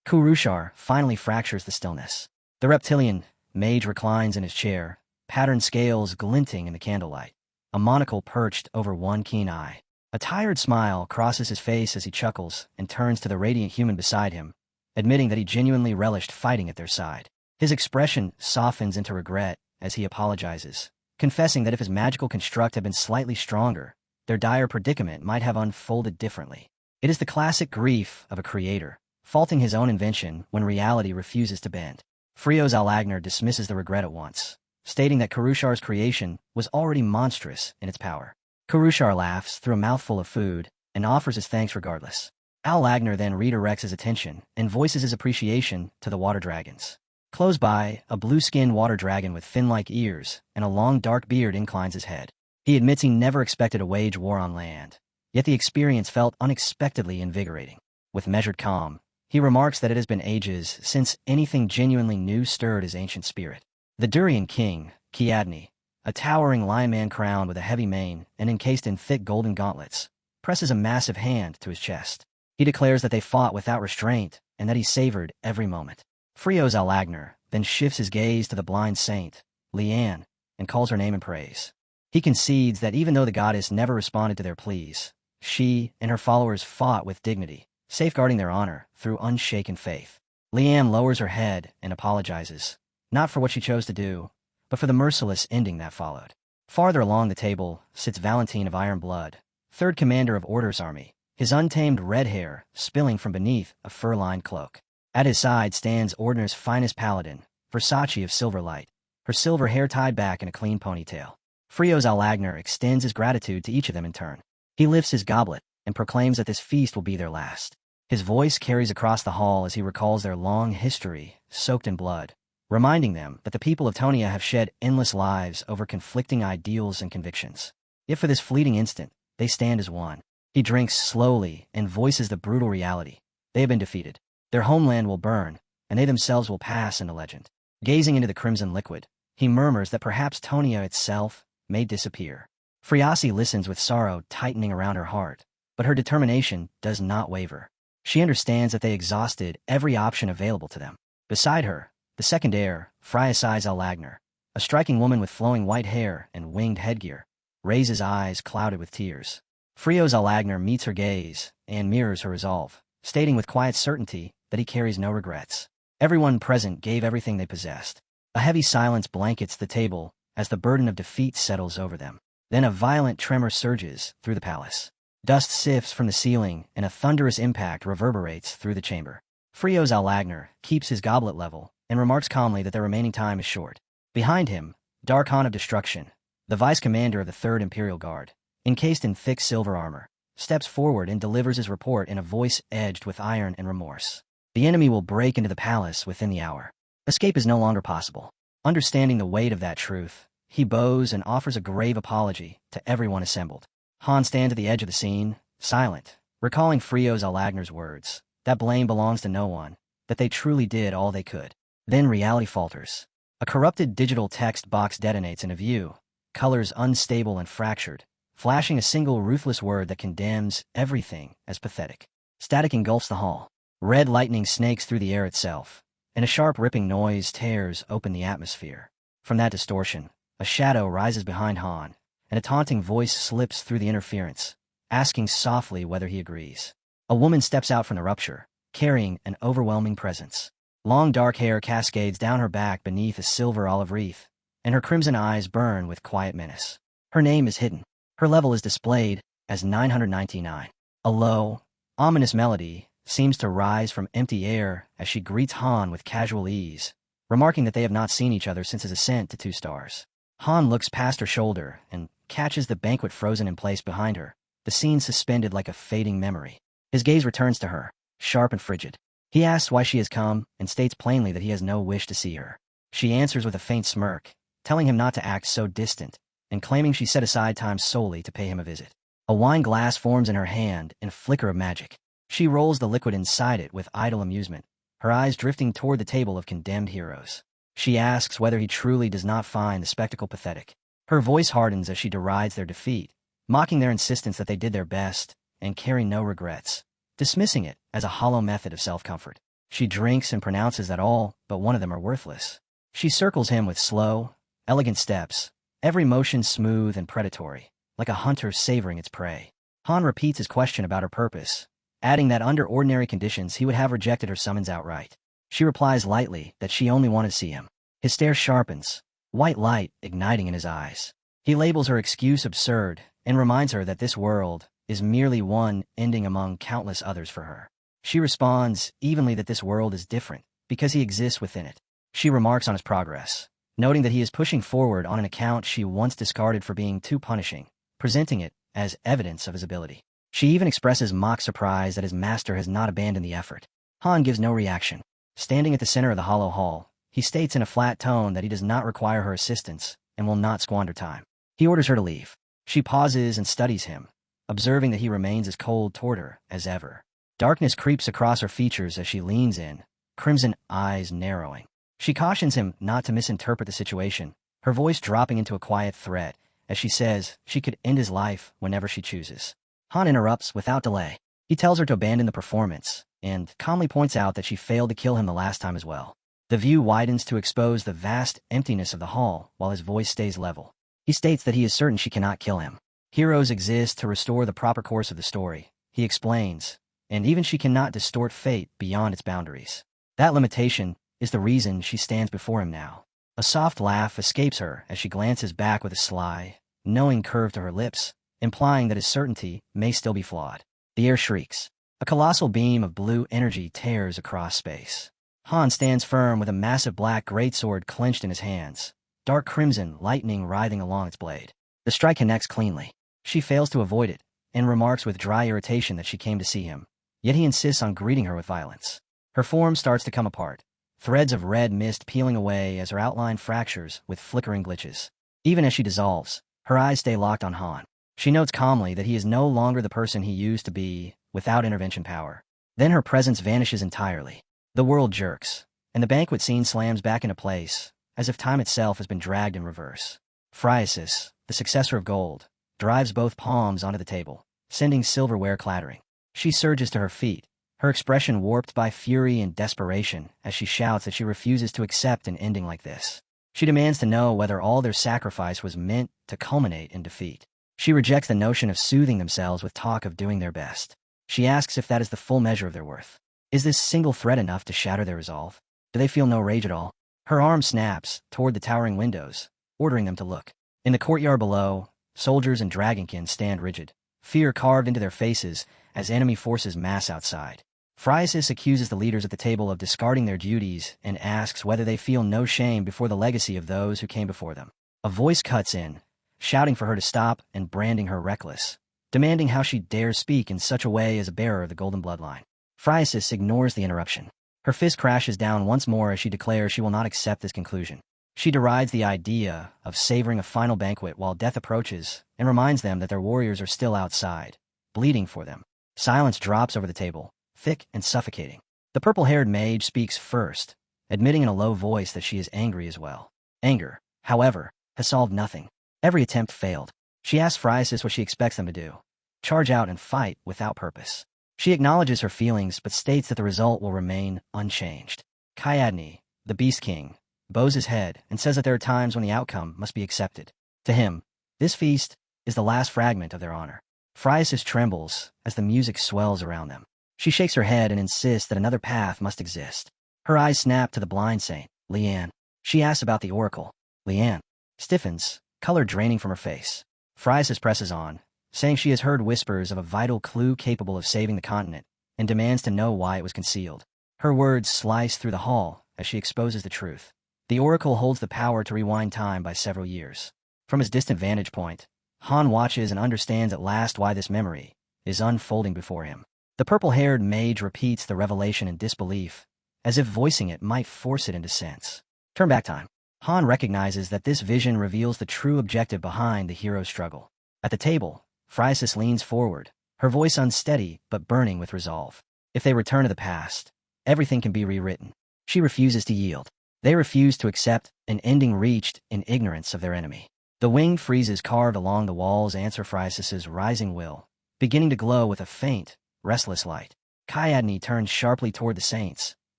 Kurushar finally fractures the stillness. The reptilian mage reclines in his chair, patterned scales glinting in the candlelight, a monocle perched over one keen eye. A tired smile crosses his face as he chuckles and turns to the radiant human beside him, admitting that he genuinely relished fighting at their side. His expression softens into regret as he apologizes, confessing that if his magical construct had been slightly stronger, their dire predicament might have unfolded differently. It is the classic grief of a creator, faulting his own invention when reality refuses to bend. Frios Alagner dismisses the regret at once, stating that Kurushar's creation was already monstrous in its power. Kurushar laughs through a mouthful of food and offers his thanks regardless. Al-Lagner then redirects his attention and voices his appreciation to the water dragons. Close by, a blue-skinned water dragon with fin-like ears and a long dark beard inclines his head. He admits he never expected to wage war on land, yet the experience felt unexpectedly invigorating. With measured calm, he remarks that it has been ages since anything genuinely new stirred his ancient spirit. The Durian king, Kiadni, a towering lion man crowned with a heavy mane and encased in thick golden gauntlets, presses a massive hand to his chest. He declares that they fought without restraint and that he savored every moment. Frios Al-Lagner then shifts his gaze to the blind saint, Lian, and calls her name in praise. He concedes that even though the goddess never responded to their pleas, she and her followers fought with dignity, safeguarding their honor through unshaken faith. Lian lowers her head and apologizes, not for what she chose to do, but for the merciless ending that followed. Farther along the table sits Valentine of Iron Blood, third commander of Order's army, his untamed red hair spilling from beneath a fur-lined cloak. At his side stands Order's finest paladin, Versace of Silverlight, her silver hair tied back in a clean ponytail. Frios Al-Lagner extends his gratitude to each of them in turn. He lifts his goblet and proclaims that this feast will be their last. His voice carries across the hall as he recalls their long history, soaked in blood, reminding them that the people of Tonia have shed endless lives over conflicting ideals and convictions. Yet for this fleeting instant, they stand as one. He drinks slowly and voices the brutal reality. They have been defeated. Their homeland will burn, and they themselves will pass into legend. Gazing into the crimson liquid, he murmurs that perhaps Tonia itself may disappear. Friasi listens with sorrow tightening around her heart, but her determination does not waver. She understands that they exhausted every option available to them. Beside her, the second heir, Friasais Al-Lagner, a striking woman with flowing white hair and winged headgear, raises eyes clouded with tears. Frios Al-Lagner meets her gaze and mirrors her resolve, stating with quiet certainty that he carries no regrets. Everyone present gave everything they possessed. A heavy silence blankets the table as the burden of defeat settles over them. Then a violent tremor surges through the palace. Dust sifts from the ceiling and a thunderous impact reverberates through the chamber. Frios Al-Lagner keeps his goblet level and remarks calmly that their remaining time is short. Behind him, Darkhan of Destruction, the vice-commander of the 3rd Imperial Guard, encased in thick silver armor, steps forward and delivers his report in a voice edged with iron and remorse. The enemy will break into the palace within the hour. Escape is no longer possible. Understanding the weight of that truth, he bows and offers a grave apology to everyone assembled. Han stands at the edge of the scene, silent, recalling Frios Al-Lagner's words, that blame belongs to no one, that they truly did all they could. Then reality falters. A corrupted digital text box detonates into view, colors unstable and fractured, flashing a single ruthless word that condemns everything as pathetic. Static engulfs the hall. Red lightning snakes through the air itself, and a sharp ripping noise tears open the atmosphere. From that distortion, a shadow rises behind Han, and a taunting voice slips through the interference, asking softly whether he agrees. A woman steps out from the rupture, carrying an overwhelming presence. Long dark hair cascades down her back beneath a silver olive wreath, and her crimson eyes burn with quiet menace. Her name is hidden. Her level is displayed as 999. A low, ominous melody seems to rise from empty air as she greets Han with casual ease, remarking that they have not seen each other since his ascent to 2 stars. Han looks past her shoulder and catches the banquet frozen in place behind her, the scene suspended like a fading memory. His gaze returns to her, sharp and frigid. He asks why she has come and states plainly that he has no wish to see her. She answers with a faint smirk, telling him not to act so distant, and claiming she set aside time solely to pay him a visit. A wine glass forms in her hand in a flicker of magic. She rolls the liquid inside it with idle amusement, her eyes drifting toward the table of condemned heroes. She asks whether he truly does not find the spectacle pathetic. Her voice hardens as she derides their defeat, mocking their insistence that they did their best and carry no regrets, dismissing it as a hollow method of self-comfort. She drinks and pronounces that all but one of them are worthless. She circles him with slow, elegant steps, every motion smooth and predatory, like a hunter savoring its prey. Han repeats his question about her purpose, adding that under ordinary conditions he would have rejected her summons outright. She replies lightly that she only wanted to see him. His stare sharpens, white light igniting in his eyes. He labels her excuse absurd and reminds her that this world is merely one ending among countless others for her. She responds evenly that this world is different because he exists within it. She remarks on his progress, noting that he is pushing forward on an account she once discarded for being too punishing, presenting it as evidence of his ability. She even expresses mock surprise that his master has not abandoned the effort. Han gives no reaction. Standing at the center of the hollow hall, he states in a flat tone that he does not require her assistance and will not squander time. He orders her to leave. She pauses and studies him, observing that he remains as cold toward her as ever. Darkness creeps across her features as she leans in, crimson eyes narrowing. She cautions him not to misinterpret the situation, her voice dropping into a quiet threat as she says she could end his life whenever she chooses. Han interrupts without delay. He tells her to abandon the performance and calmly points out that she failed to kill him the last time as well. The view widens to expose the vast emptiness of the hall while his voice stays level. He states that he is certain she cannot kill him. Heroes exist to restore the proper course of the story, he explains, and even she cannot distort fate beyond its boundaries. That limitation is the reason she stands before him now. A soft laugh escapes her as she glances back with a sly, knowing curve to her lips, implying that his certainty may still be flawed. The air shrieks. A colossal beam of blue energy tears across space. Han stands firm with a massive black greatsword clenched in his hands, dark crimson lightning writhing along its blade. The strike connects cleanly. She fails to avoid it, and remarks with dry irritation that she came to see him, yet he insists on greeting her with violence. Her form starts to come apart, threads of red mist peeling away as her outline fractures with flickering glitches. Even as she dissolves, her eyes stay locked on Han. She notes calmly that he is no longer the person he used to be without intervention power. Then her presence vanishes entirely. The world jerks, and the banquet scene slams back into place, as if time itself has been dragged in reverse. Phriasis, the successor of gold, drives both palms onto the table, sending silverware clattering. She surges to her feet, her expression warped by fury and desperation as she shouts that she refuses to accept an ending like this. She demands to know whether all their sacrifice was meant to culminate in defeat. She rejects the notion of soothing themselves with talk of doing their best. She asks if that is the full measure of their worth. Is this single threat enough to shatter their resolve? Do they feel no rage at all? Her arm snaps toward the towering windows, ordering them to look. In the courtyard below, soldiers and dragonkin stand rigid, fear carved into their faces as enemy forces mass outside. Phriasis accuses the leaders at the table of discarding their duties and asks whether they feel no shame before the legacy of those who came before them. A voice cuts in, shouting for her to stop and branding her reckless, demanding how she dares speak in such a way as a bearer of the golden bloodline. Phriasis ignores the interruption. Her fist crashes down once more as she declares she will not accept this conclusion. She derides the idea of savoring a final banquet while death approaches and reminds them that their warriors are still outside, bleeding for them. Silence drops over the table, thick and suffocating. The purple-haired mage speaks first, admitting in a low voice that she is angry as well. Anger, however, has solved nothing. Every attempt failed. She asks Phriasis what she expects them to do. Charge out and fight without purpose. She acknowledges her feelings but states that the result will remain unchanged. Kayadni, the Beast King, bows his head and says that there are times when the outcome must be accepted. To him, this feast is the last fragment of their honor. Phriasis trembles as the music swells around them. She shakes her head and insists that another path must exist. Her eyes snap to the blind saint, Lian. She asks about the oracle. Lian stiffens, color draining from her face. Phriasis presses on, saying she has heard whispers of a vital clue capable of saving the continent, and demands to know why it was concealed. Her words slice through the hall as she exposes the truth. The oracle holds the power to rewind time by several years. From his distant vantage point, Han watches and understands at last why this memory is unfolding before him. The purple-haired mage repeats the revelation in disbelief, as if voicing it might force it into sense. Turn back time. Han recognizes that this vision reveals the true objective behind the hero's struggle. At the table, Phriasis leans forward, her voice unsteady but burning with resolve. If they return to the past, everything can be rewritten. She refuses to yield. They refuse to accept an ending reached in ignorance of their enemy. The winged friezes carved along the walls answer Phriasis's rising will, beginning to glow with a faint, restless light. Kayadni turns sharply toward the saints,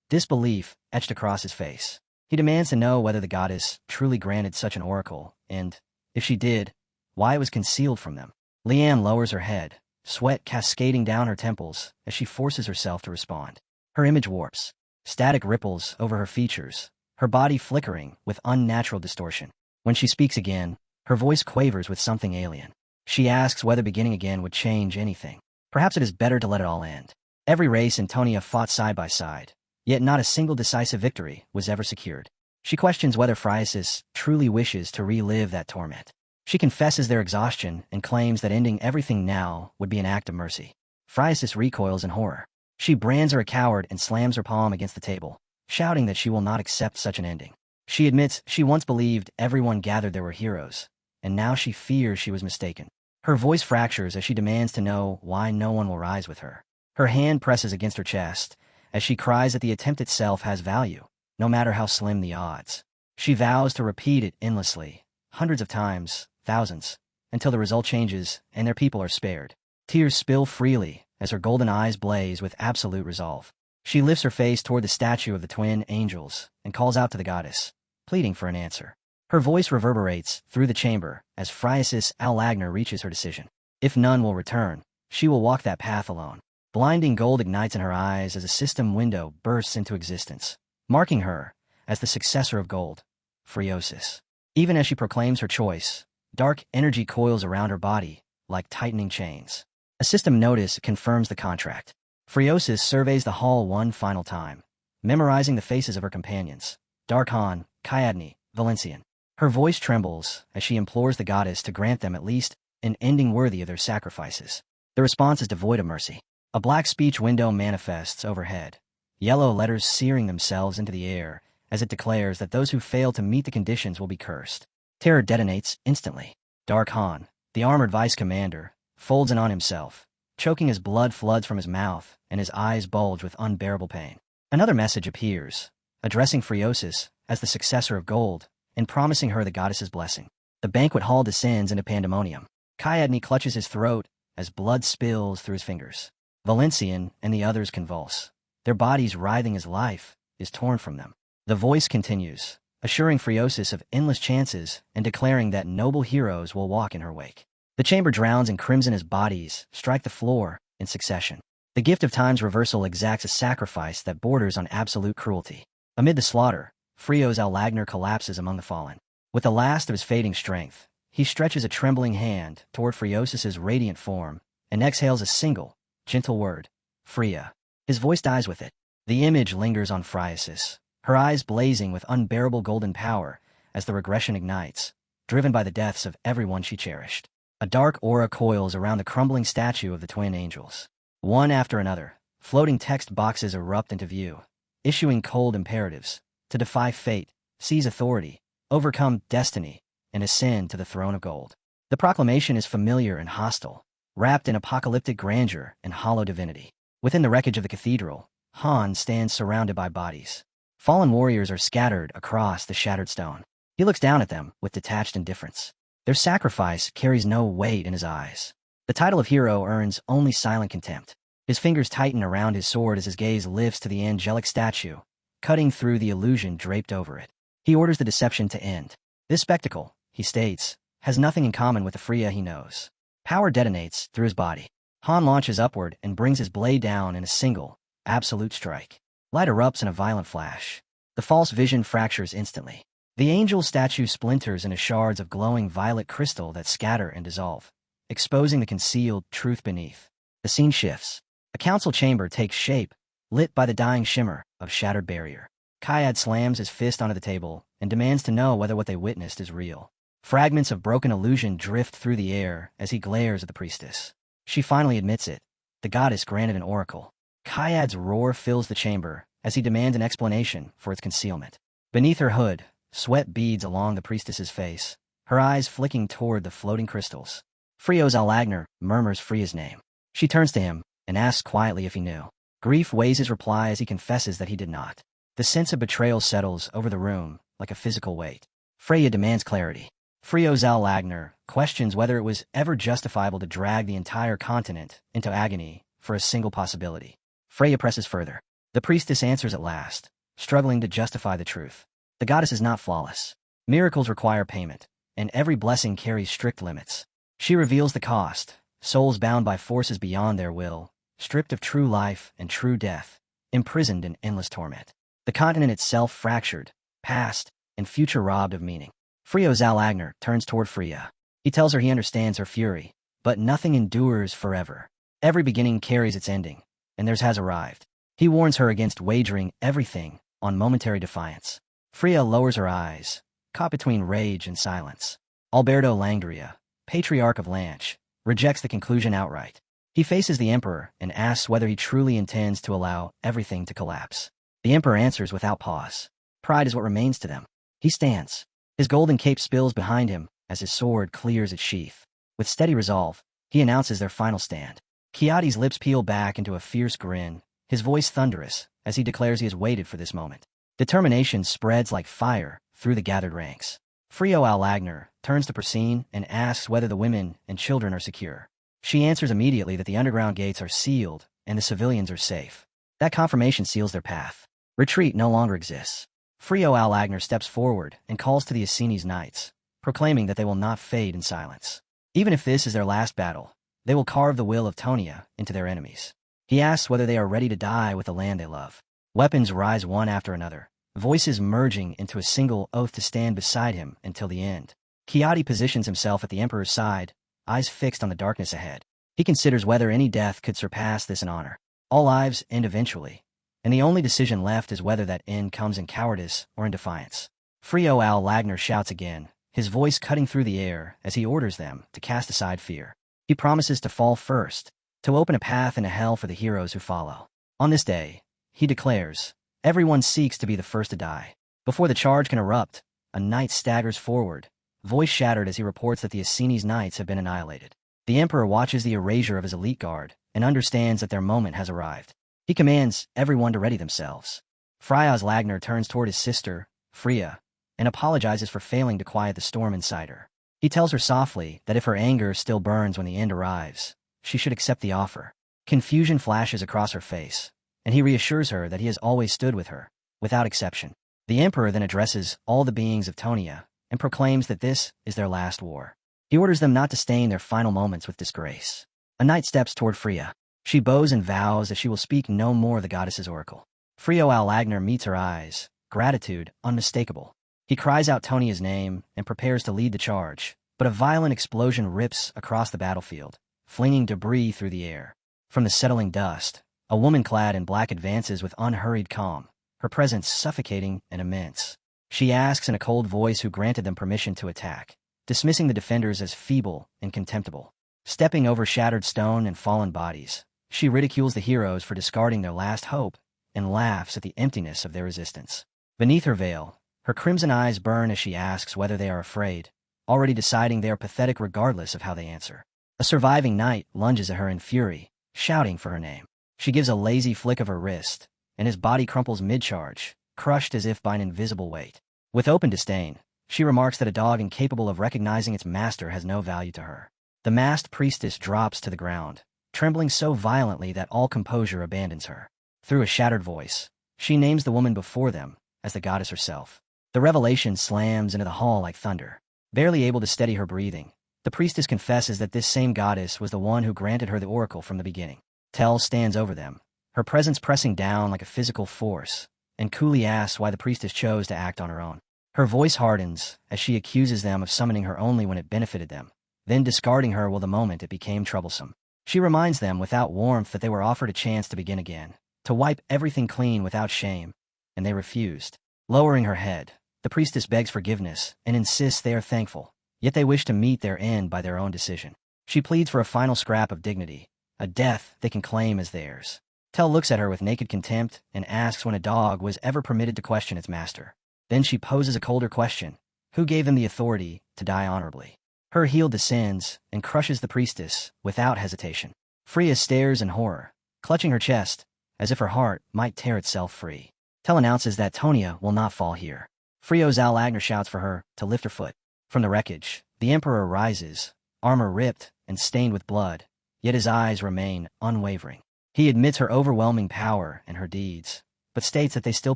disbelief etched across his face. He demands to know whether the goddess truly granted such an oracle, and, if she did, why it was concealed from them. Lian lowers her head, sweat cascading down her temples as she forces herself to respond. Her image warps. Static ripples over her features, her body flickering with unnatural distortion. When she speaks again, her voice quavers with something alien. She asks whether beginning again would change anything. Perhaps it is better to let it all end. Every race in Tonia fought side by side, yet not a single decisive victory was ever secured. She questions whether Phriasis truly wishes to relive that torment. She confesses their exhaustion and claims that ending everything now would be an act of mercy. Phriasis recoils in horror. She brands her a coward and slams her palm against the table, shouting that she will not accept such an ending. She admits she once believed everyone gathered there were heroes, and now she fears she was mistaken. Her voice fractures as she demands to know why no one will rise with her. Her hand presses against her chest as she cries that the attempt itself has value, no matter how slim the odds. She vows to repeat it endlessly, hundreds of times, thousands, until the result changes and their people are spared. Tears spill freely as her golden eyes blaze with absolute resolve. She lifts her face toward the statue of the twin angels and calls out to the goddess, pleading for an answer. Her voice reverberates through the chamber as Phriasis Allagner reaches her decision. If none will return, she will walk that path alone. Blinding gold ignites in her eyes as a system window bursts into existence, marking her as the successor of gold, Phreosis. Even as she proclaims her choice, dark energy coils around her body like tightening chains. A system notice confirms the contract. Phreosis surveys the hall one final time, memorizing the faces of her companions, Darkhan, Kyadne, Valencian. Her voice trembles as she implores the goddess to grant them at least an ending worthy of their sacrifices. The response is devoid of mercy. A black speech window manifests overhead, yellow letters searing themselves into the air as it declares that those who fail to meet the conditions will be cursed. Terror detonates instantly. Darkhan, the armored vice commander, folds in on himself, choking as blood floods from his mouth and his eyes bulge with unbearable pain. Another message appears, addressing Phreosis as the successor of gold and promising her the goddess's blessing. The banquet hall descends into pandemonium. Kyadne clutches his throat as blood spills through his fingers. Valencian and the others convulse, their bodies writhing as life is torn from them. The voice continues, assuring Phreosis of endless chances and declaring that noble heroes will walk in her wake. The chamber drowns in crimson as bodies strike the floor in succession. The gift of time's reversal exacts a sacrifice that borders on absolute cruelty. Amid the slaughter, Phreos Allagner collapses among the fallen. With the last of his fading strength, he stretches a trembling hand toward Phreosis's radiant form and exhales a single, gentle word, Phrea. His voice dies with it. The image lingers on Phriasis, her eyes blazing with unbearable golden power as the regression ignites, driven by the deaths of everyone she cherished. A dark aura coils around the crumbling statue of the twin angels. One after another, floating text boxes erupt into view, issuing cold imperatives to defy fate, seize authority, overcome destiny, and ascend to the throne of gold. The proclamation is familiar and hostile, wrapped in apocalyptic grandeur and hollow divinity. Within the wreckage of the cathedral, Han stands surrounded by bodies. Fallen warriors are scattered across the shattered stone. He looks down at them with detached indifference. Their sacrifice carries no weight in his eyes. The title of hero earns only silent contempt. His fingers tighten around his sword as his gaze lifts to the angelic statue, cutting through the illusion draped over it. He orders the deception to end. This spectacle, he states, has nothing in common with the Phrea he knows. Power detonates through his body. Han launches upward and brings his blade down in a single, absolute strike. Light erupts in a violent flash. The false vision fractures instantly. The angel statue splinters into shards of glowing violet crystal that scatter and dissolve, exposing the concealed truth beneath. The scene shifts. A council chamber takes shape, lit by the dying shimmer of shattered barrier. Kyad slams his fist onto the table and demands to know whether what they witnessed is real. Fragments of broken illusion drift through the air as he glares at the priestess. She finally admits it. The goddess granted an oracle. Kyad's roar fills the chamber as he demands an explanation for its concealment. Beneath her hood, sweat beads along the priestess's face, her eyes flicking toward the floating crystals. Phreos Allagner murmurs Phrea's name. She turns to him and asks quietly if he knew. Grief weighs his reply as he confesses that he did not. The sense of betrayal settles over the room like a physical weight. Phrea demands clarity. Phreos Allagner questions whether it was ever justifiable to drag the entire continent into agony for a single possibility. Phrea presses further. The priestess answers at last, struggling to justify the truth. The goddess is not flawless. Miracles require payment, and every blessing carries strict limits. She reveals the cost, souls bound by forces beyond their will, stripped of true life and true death, imprisoned in endless torment. The continent itself fractured, past and future robbed of meaning. Phreos Allagner turns toward Phrea. He tells her he understands her fury, but nothing endures forever. Every beginning carries its ending, and theirs has arrived. He warns her against wagering everything on momentary defiance. Phrea lowers her eyes, caught between rage and silence. Alberto Langria, Patriarch of Lanch, rejects the conclusion outright. He faces the Emperor and asks whether he truly intends to allow everything to collapse. The Emperor answers without pause. Pride is what remains to them. He stands. His golden cape spills behind him as his sword clears its sheath. With steady resolve, he announces their final stand. Kiadi's lips peel back into a fierce grin, his voice thunderous, as he declares he has waited for this moment. Determination spreads like fire through the gathered ranks. Frio Alagner turns to Persine and asks whether the women and children are secure. She answers immediately that the underground gates are sealed and the civilians are safe. That confirmation seals their path. Retreat no longer exists. Frio Alagner steps forward and calls to the Essenes Knights, proclaiming that they will not fade in silence. Even if this is their last battle, they will carve the will of Tonia into their enemies. He asks whether they are ready to die with the land they love. Weapons rise one after another, voices merging into a single oath to stand beside him until the end. Kiadi positions himself at the Emperor's side, eyes fixed on the darkness ahead. He considers whether any death could surpass this in honor. All lives end eventually, and the only decision left is whether that end comes in cowardice or in defiance. Frio Alagner shouts again, his voice cutting through the air as he orders them to cast aside fear. He promises to fall first, to open a path into hell for the heroes who follow. On this day, he declares, everyone seeks to be the first to die. Before the charge can erupt, a knight staggers forward, voice shattered as he reports that the Essenes Knights have been annihilated. The Emperor watches the erasure of his elite guard and understands that their moment has arrived. He commands everyone to ready themselves. Frias Lagner turns toward his sister, Freya, and apologizes for failing to quiet the storm inside her. He tells her softly that if her anger still burns when the end arrives, she should accept the offer. Confusion flashes across her face, and he reassures her that he has always stood with her, without exception. The Emperor then addresses all the beings of Tonia and proclaims that this is their last war. He orders them not to stain their final moments with disgrace. A knight steps toward Freya. She bows and vows that she will speak no more of the goddess's oracle. Frio Alagner meets her eyes, gratitude unmistakable. He cries out Tonia's name and prepares to lead the charge, but a violent explosion rips across the battlefield, flinging debris through the air. From the settling dust, a woman clad in black advances with unhurried calm, her presence suffocating and immense. She asks in a cold voice who granted them permission to attack, dismissing the defenders as feeble and contemptible. Stepping over shattered stone and fallen bodies, she ridicules the heroes for discarding their last hope and laughs at the emptiness of their resistance. Beneath her veil, her crimson eyes burn as she asks whether they are afraid, already deciding they are pathetic regardless of how they answer. A surviving knight lunges at her in fury, shouting for her name. She gives a lazy flick of her wrist, and his body crumples mid-charge, crushed as if by an invisible weight. With open disdain, she remarks that a dog incapable of recognizing its master has no value to her. The masked priestess drops to the ground, trembling so violently that all composure abandons her. Through a shattered voice, she names the woman before them as the goddess herself. The revelation slams into the hall like thunder. Barely able to steady her breathing, the priestess confesses that this same goddess was the one who granted her the oracle from the beginning. Tel stands over them, her presence pressing down like a physical force, and coolly asks why the priestess chose to act on her own. Her voice hardens as she accuses them of summoning her only when it benefited them, then discarding her the moment it became troublesome. She reminds them without warmth that they were offered a chance to begin again, to wipe everything clean without shame, and they refused. Lowering her head, the priestess begs forgiveness and insists they are thankful, yet they wish to meet their end by their own decision. She pleads for a final scrap of dignity, a death they can claim as theirs. Tel looks at her with naked contempt and asks when a dog was ever permitted to question its master. Then she poses a colder question. Who gave them the authority to die honorably? Her heel descends and crushes the priestess without hesitation. Freya stares in horror, clutching her chest, as if her heart might tear itself free. Tel announces that Tonia will not fall here. Frio Alagner shouts for her to lift her foot. From the wreckage, the Emperor rises, armor ripped and stained with blood, yet his eyes remain unwavering. He admits her overwhelming power and her deeds, but states that they still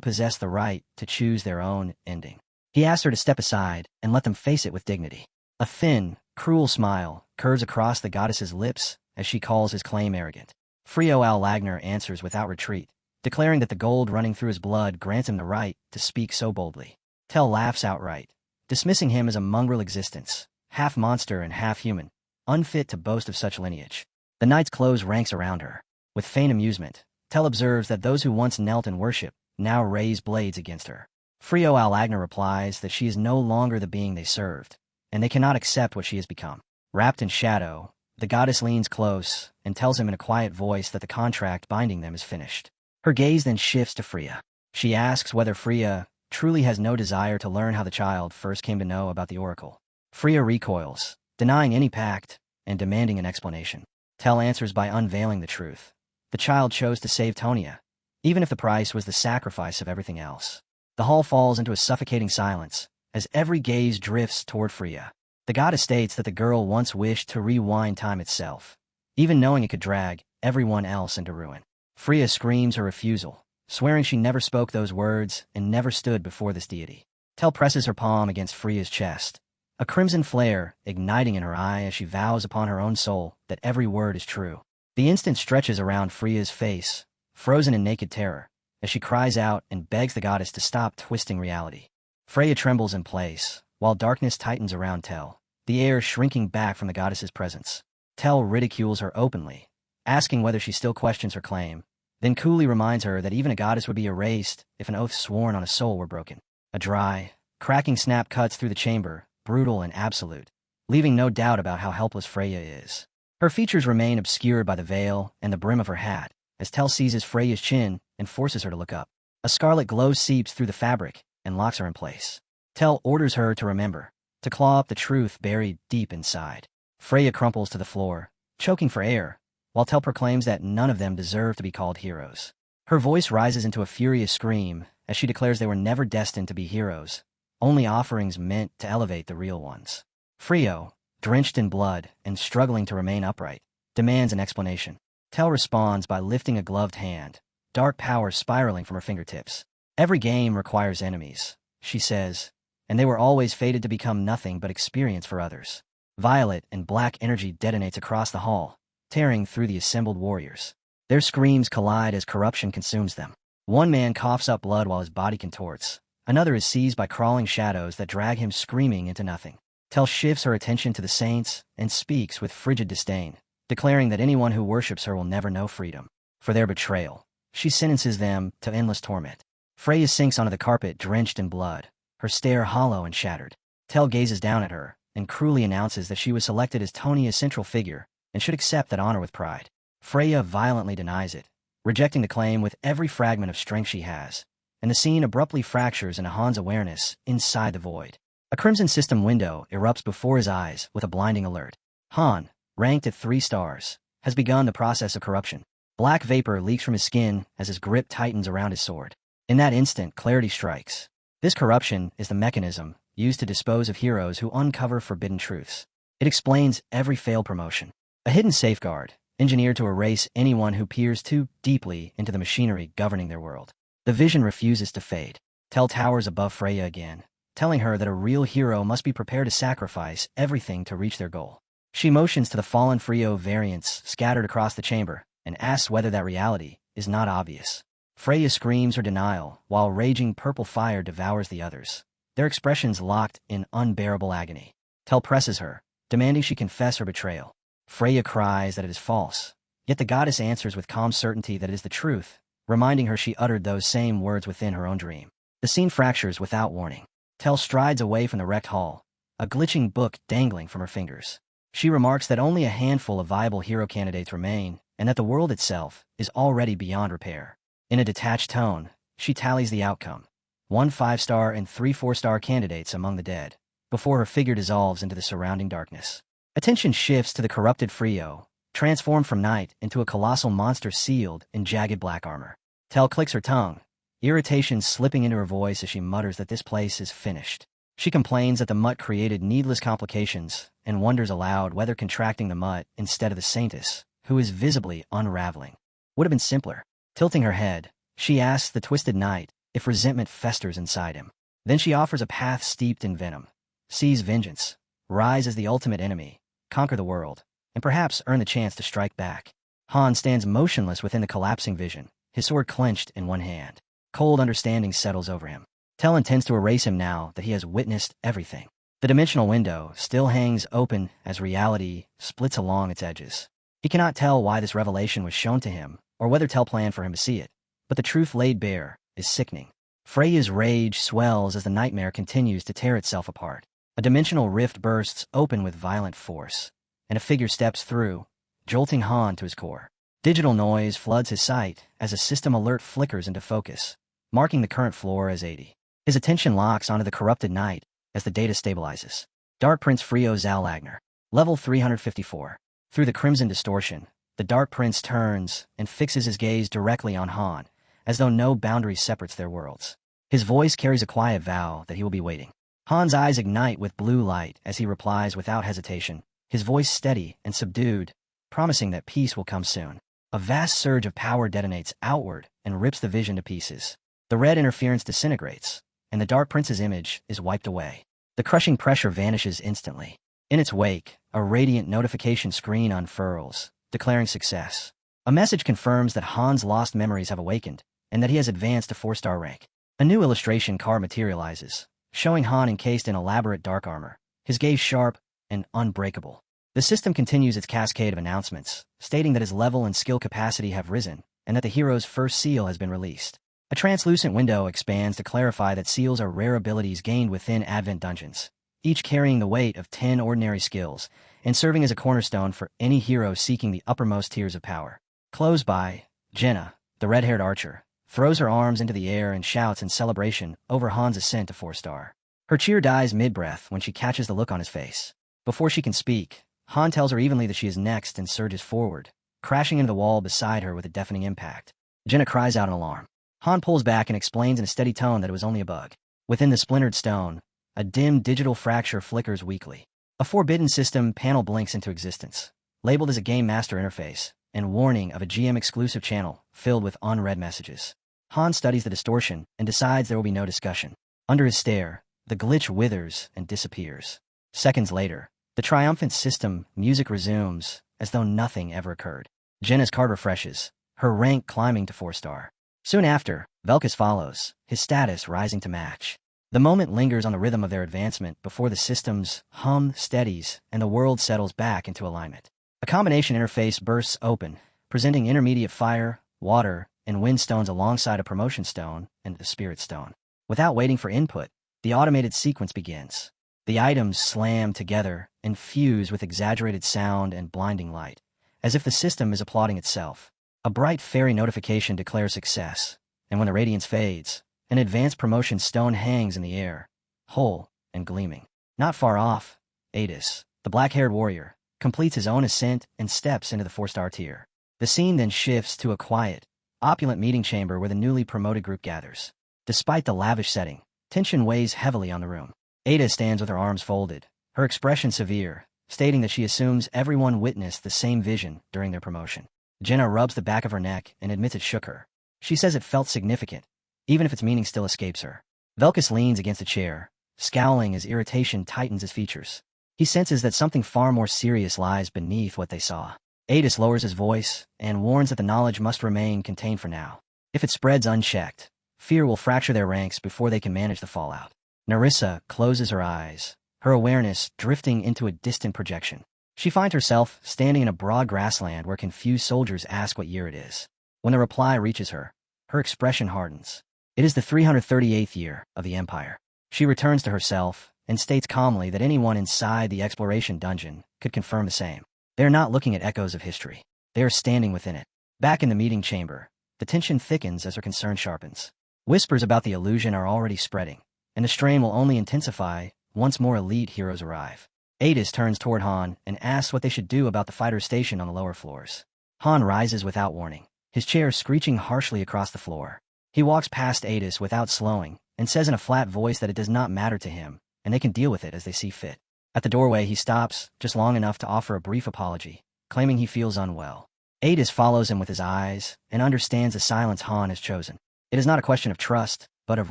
possess the right to choose their own ending. He asks her to step aside and let them face it with dignity. A thin, cruel smile curves across the goddess's lips as she calls his claim arrogant. Frio Alagner answers without retreat, declaring that the gold running through his blood grants him the right to speak so boldly. Tel laughs outright, dismissing him as a mongrel existence, half monster and half human, unfit to boast of such lineage. The knights close ranks around her. With faint amusement, Tel observes that those who once knelt in worship now raise blades against her. Frio Alagner replies that she is no longer the being they served, and they cannot accept what she has become. Wrapped in shadow, the goddess leans close and tells him in a quiet voice that the contract binding them is finished. Her gaze then shifts to Freya. She asks whether Freya truly has no desire to learn how the child first came to know about the oracle. Freya recoils, denying any pact and demanding an explanation. Tell answers by unveiling the truth. The child chose to save Tonia, even if the price was the sacrifice of everything else. The hall falls into a suffocating silence as every gaze drifts toward Freya. The goddess states that the girl once wished to rewind time itself, even knowing it could drag everyone else into ruin. Freya screams her refusal, swearing she never spoke those words and never stood before this deity. Tel presses her palm against Freya's chest, a crimson flare igniting in her eye as she vows upon her own soul that every word is true. The instant stretches around Freya's face, frozen in naked terror, as she cries out and begs the goddess to stop twisting reality. Freya trembles in place, while darkness tightens around Tel, the air shrinking back from the goddess's presence. Tel ridicules her openly, asking whether she still questions her claim, then coolly reminds her that even a goddess would be erased if an oath sworn on a soul were broken. A dry, cracking snap cuts through the chamber, brutal and absolute, leaving no doubt about how helpless Freya is. Her features remain obscured by the veil and the brim of her hat, as Tel seizes Freya's chin and forces her to look up. A scarlet glow seeps through the fabric and locks her in place. Tel orders her to remember, to claw up the truth buried deep inside. Freya crumples to the floor, choking for air, while Tel proclaims that none of them deserve to be called heroes. Her voice rises into a furious scream as she declares they were never destined to be heroes, only offerings meant to elevate the real ones. Freya, drenched in blood and struggling to remain upright, demands an explanation. Tel responds by lifting a gloved hand, dark power spiraling from her fingertips. Every game requires enemies, she says, and they were always fated to become nothing but experience for others. Violet and black energy detonates across the hall, tearing through the assembled warriors. Their screams collide as corruption consumes them. One man coughs up blood while his body contorts. Another is seized by crawling shadows that drag him screaming into nothing. Tel shifts her attention to the saints and speaks with frigid disdain, declaring that anyone who worships her will never know freedom. For their betrayal, she sentences them to endless torment. Freya sinks onto the carpet drenched in blood, her stare hollow and shattered. Tel gazes down at her and cruelly announces that she was selected as Tonia's central figure and should accept that honor with pride. Freya violently denies it, rejecting the claim with every fragment of strength she has, and the scene abruptly fractures into Han's awareness inside the void. A crimson system window erupts before his eyes with a blinding alert. Han, ranked at 3 stars, has begun the process of corruption. Black vapor leaks from his skin as his grip tightens around his sword. In that instant, clarity strikes. This corruption is the mechanism used to dispose of heroes who uncover forbidden truths. It explains every failed promotion. A hidden safeguard, engineered to erase anyone who peers too deeply into the machinery governing their world. The vision refuses to fade. Tel towers above Freya again, telling her that a real hero must be prepared to sacrifice everything to reach their goal. She motions to the fallen Freya variants scattered across the chamber and asks whether that reality is not obvious. Freya screams her denial while raging purple fire devours the others, their expressions locked in unbearable agony. Tel presses her, demanding she confess her betrayal. Freya cries that it is false, yet the goddess answers with calm certainty that it is the truth, reminding her she uttered those same words within her own dream. The scene fractures without warning. Tel strides away from the wrecked hall, a glitching book dangling from her fingers. She remarks that only a handful of viable hero candidates remain, and that the world itself is already beyond repair. In a detached tone, she tallies the outcome: 1 5-star and 3 4-star candidates among the dead, before her figure dissolves into the surrounding darkness. Attention shifts to the corrupted Freya, transformed from night into a colossal monster sealed in jagged black armor. Tel clicks her tongue, irritation slipping into her voice as she mutters that this place is finished. She complains that the mutt created needless complications and wonders aloud whether contracting the mutt instead of the saintess, who is visibly unraveling, would have been simpler. Tilting her head, she asks the twisted knight if resentment festers inside him. Then she offers a path steeped in venom. Seize vengeance, rise as the ultimate enemy, conquer the world, and perhaps earn the chance to strike back. Han stands motionless within the collapsing vision, his sword clenched in one hand. Cold understanding settles over him. Tel intends to erase him now that he has witnessed everything. The dimensional window still hangs open as reality splits along its edges. He cannot tell why this revelation was shown to him, or whether Tel planned for him to see it, but the truth laid bare is sickening. Freya's rage swells as the nightmare continues to tear itself apart. A dimensional rift bursts open with violent force, and a figure steps through, jolting Han to his core. Digital noise floods his sight as a system alert flickers into focus, marking the current floor as 80. His attention locks onto the corrupted knight as the data stabilizes. Dark Prince Frio Zalagner. Level 354. Through the crimson distortion, the Dark Prince turns and fixes his gaze directly on Han, as though no boundary separates their worlds. His voice carries a quiet vow that he will be waiting. Han's eyes ignite with blue light as he replies without hesitation, his voice steady and subdued, promising that peace will come soon. A vast surge of power detonates outward and rips the vision to pieces. The red interference disintegrates, and the Dark Prince's image is wiped away. The crushing pressure vanishes instantly. In its wake, a radiant notification screen unfurls, declaring success. A message confirms that Han's lost memories have awakened, and that he has advanced to 4-star rank. A new illustration card materializes, showing Han encased in elaborate dark armor, his gaze sharp and unbreakable. The system continues its cascade of announcements, stating that his level and skill capacity have risen, and that the hero's first seal has been released. A translucent window expands to clarify that seals are rare abilities gained within Advent dungeons, each carrying the weight of 10 ordinary skills, and serving as a cornerstone for any hero seeking the uppermost tiers of power. Close by, Jenna, the red-haired archer, throws her arms into the air and shouts in celebration over Han's ascent to 4-star. Her cheer dies mid-breath when she catches the look on his face. Before she can speak, Han tells her evenly that she is next and surges forward, crashing into the wall beside her with a deafening impact. Jenna cries out in alarm. Han pulls back and explains in a steady tone that it was only a bug. Within the splintered stone, a dim digital fracture flickers weakly. A forbidden system panel blinks into existence, labeled as a Game Master interface, and warning of a GM-exclusive channel filled with unread messages. Han studies the distortion and decides there will be no discussion. Under his stare, the glitch withers and disappears. Seconds later, the triumphant system music resumes as though nothing ever occurred. Jenna's card refreshes, her rank climbing to 4-star. Soon after, Velkus follows, his status rising to match. The moment lingers on the rhythm of their advancement before the system's hum steadies and the world settles back into alignment. A combination interface bursts open, presenting intermediate fire, water, and wind stones alongside a promotion stone and a spirit stone. Without waiting for input, the automated sequence begins. The items slam together and fuse with exaggerated sound and blinding light, as if the system is applauding itself. A bright fairy notification declares success, and when the radiance fades, an advanced promotion stone hangs in the air, whole and gleaming. Not far off, Adis, the black-haired warrior, completes his own ascent and steps into the 4-star tier. The scene then shifts to a quiet, opulent meeting chamber where the newly promoted group gathers. Despite the lavish setting, tension weighs heavily on the room. Ada stands with her arms folded, her expression severe, stating that she assumes everyone witnessed the same vision during their promotion. Jenna rubs the back of her neck and admits it shook her. She says it felt significant, even if its meaning still escapes her. Velkus leans against a chair, scowling as irritation tightens his features. He senses that something far more serious lies beneath what they saw. Adis lowers his voice and warns that the knowledge must remain contained for now. If it spreads unchecked, fear will fracture their ranks before they can manage the fallout. Narissa closes her eyes, her awareness drifting into a distant projection. She finds herself standing in a broad grassland where confused soldiers ask what year it is. When the reply reaches her, her expression hardens. It is the 338th year of the Empire. She returns to herself and states calmly that anyone inside the exploration dungeon could confirm the same. They are not looking at echoes of history. They are standing within it. Back in the meeting chamber, the tension thickens as her concern sharpens. Whispers about the illusion are already spreading, and the strain will only intensify once more elite heroes arrive. Adis turns toward Han and asks what they should do about the fighter's station on the lower floors. Han rises without warning, his chair screeching harshly across the floor. He walks past Adis without slowing and says in a flat voice that it does not matter to him, and they can deal with it as they see fit. At the doorway, he stops, just long enough to offer a brief apology, claiming he feels unwell. Adis follows him with his eyes and understands the silence Han has chosen. It is not a question of trust, but of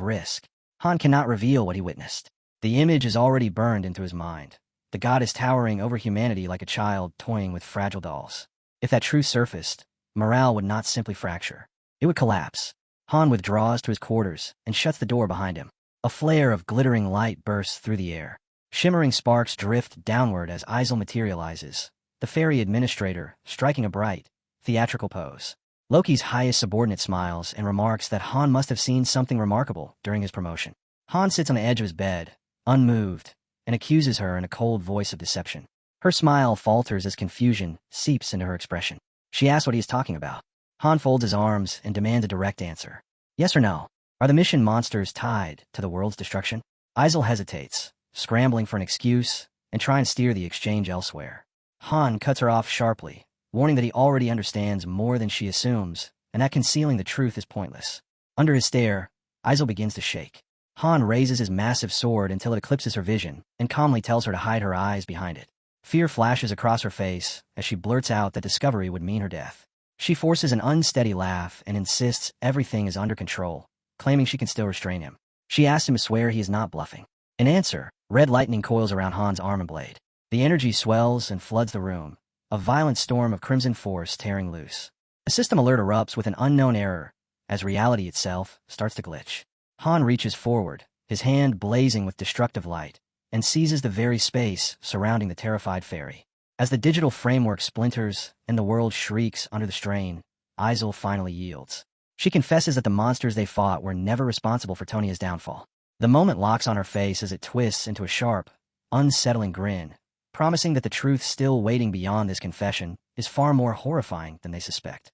risk. Han cannot reveal what he witnessed. The image is already burned into his mind. The god is towering over humanity like a child toying with fragile dolls. If that truth surfaced, morale would not simply fracture. It would collapse. Han withdraws to his quarters and shuts the door behind him. A flare of glittering light bursts through the air. Shimmering sparks drift downward as Isel materializes, the fairy administrator striking a bright, theatrical pose. Loki's highest subordinate smiles and remarks that Han must have seen something remarkable during his promotion. Han sits on the edge of his bed, unmoved, and accuses her in a cold voice of deception. Her smile falters as confusion seeps into her expression. She asks what he is talking about. Han folds his arms and demands a direct answer. Yes or no? Are the mission monsters tied to the world's destruction? Aizel hesitates, scrambling for an excuse and trying to steer the exchange elsewhere. Han cuts her off sharply, warning that he already understands more than she assumes and that concealing the truth is pointless. Under his stare, Aizel begins to shake. Han raises his massive sword until it eclipses her vision and calmly tells her to hide her eyes behind it. Fear flashes across her face as she blurts out that discovery would mean her death. She forces an unsteady laugh and insists everything is under control, claiming she can still restrain him. She asks him to swear he is not bluffing. In answer, red lightning coils around Han's arm and blade. The energy swells and floods the room, a violent storm of crimson force tearing loose. A system alert erupts with an unknown error as reality itself starts to glitch. Han reaches forward, his hand blazing with destructive light, and seizes the very space surrounding the terrified fairy. As the digital framework splinters and the world shrieks under the strain, Aizel finally yields. She confesses that the monsters they fought were never responsible for Tonia's downfall. The moment locks on her face as it twists into a sharp, unsettling grin, promising that the truth still waiting beyond this confession is far more horrifying than they suspect.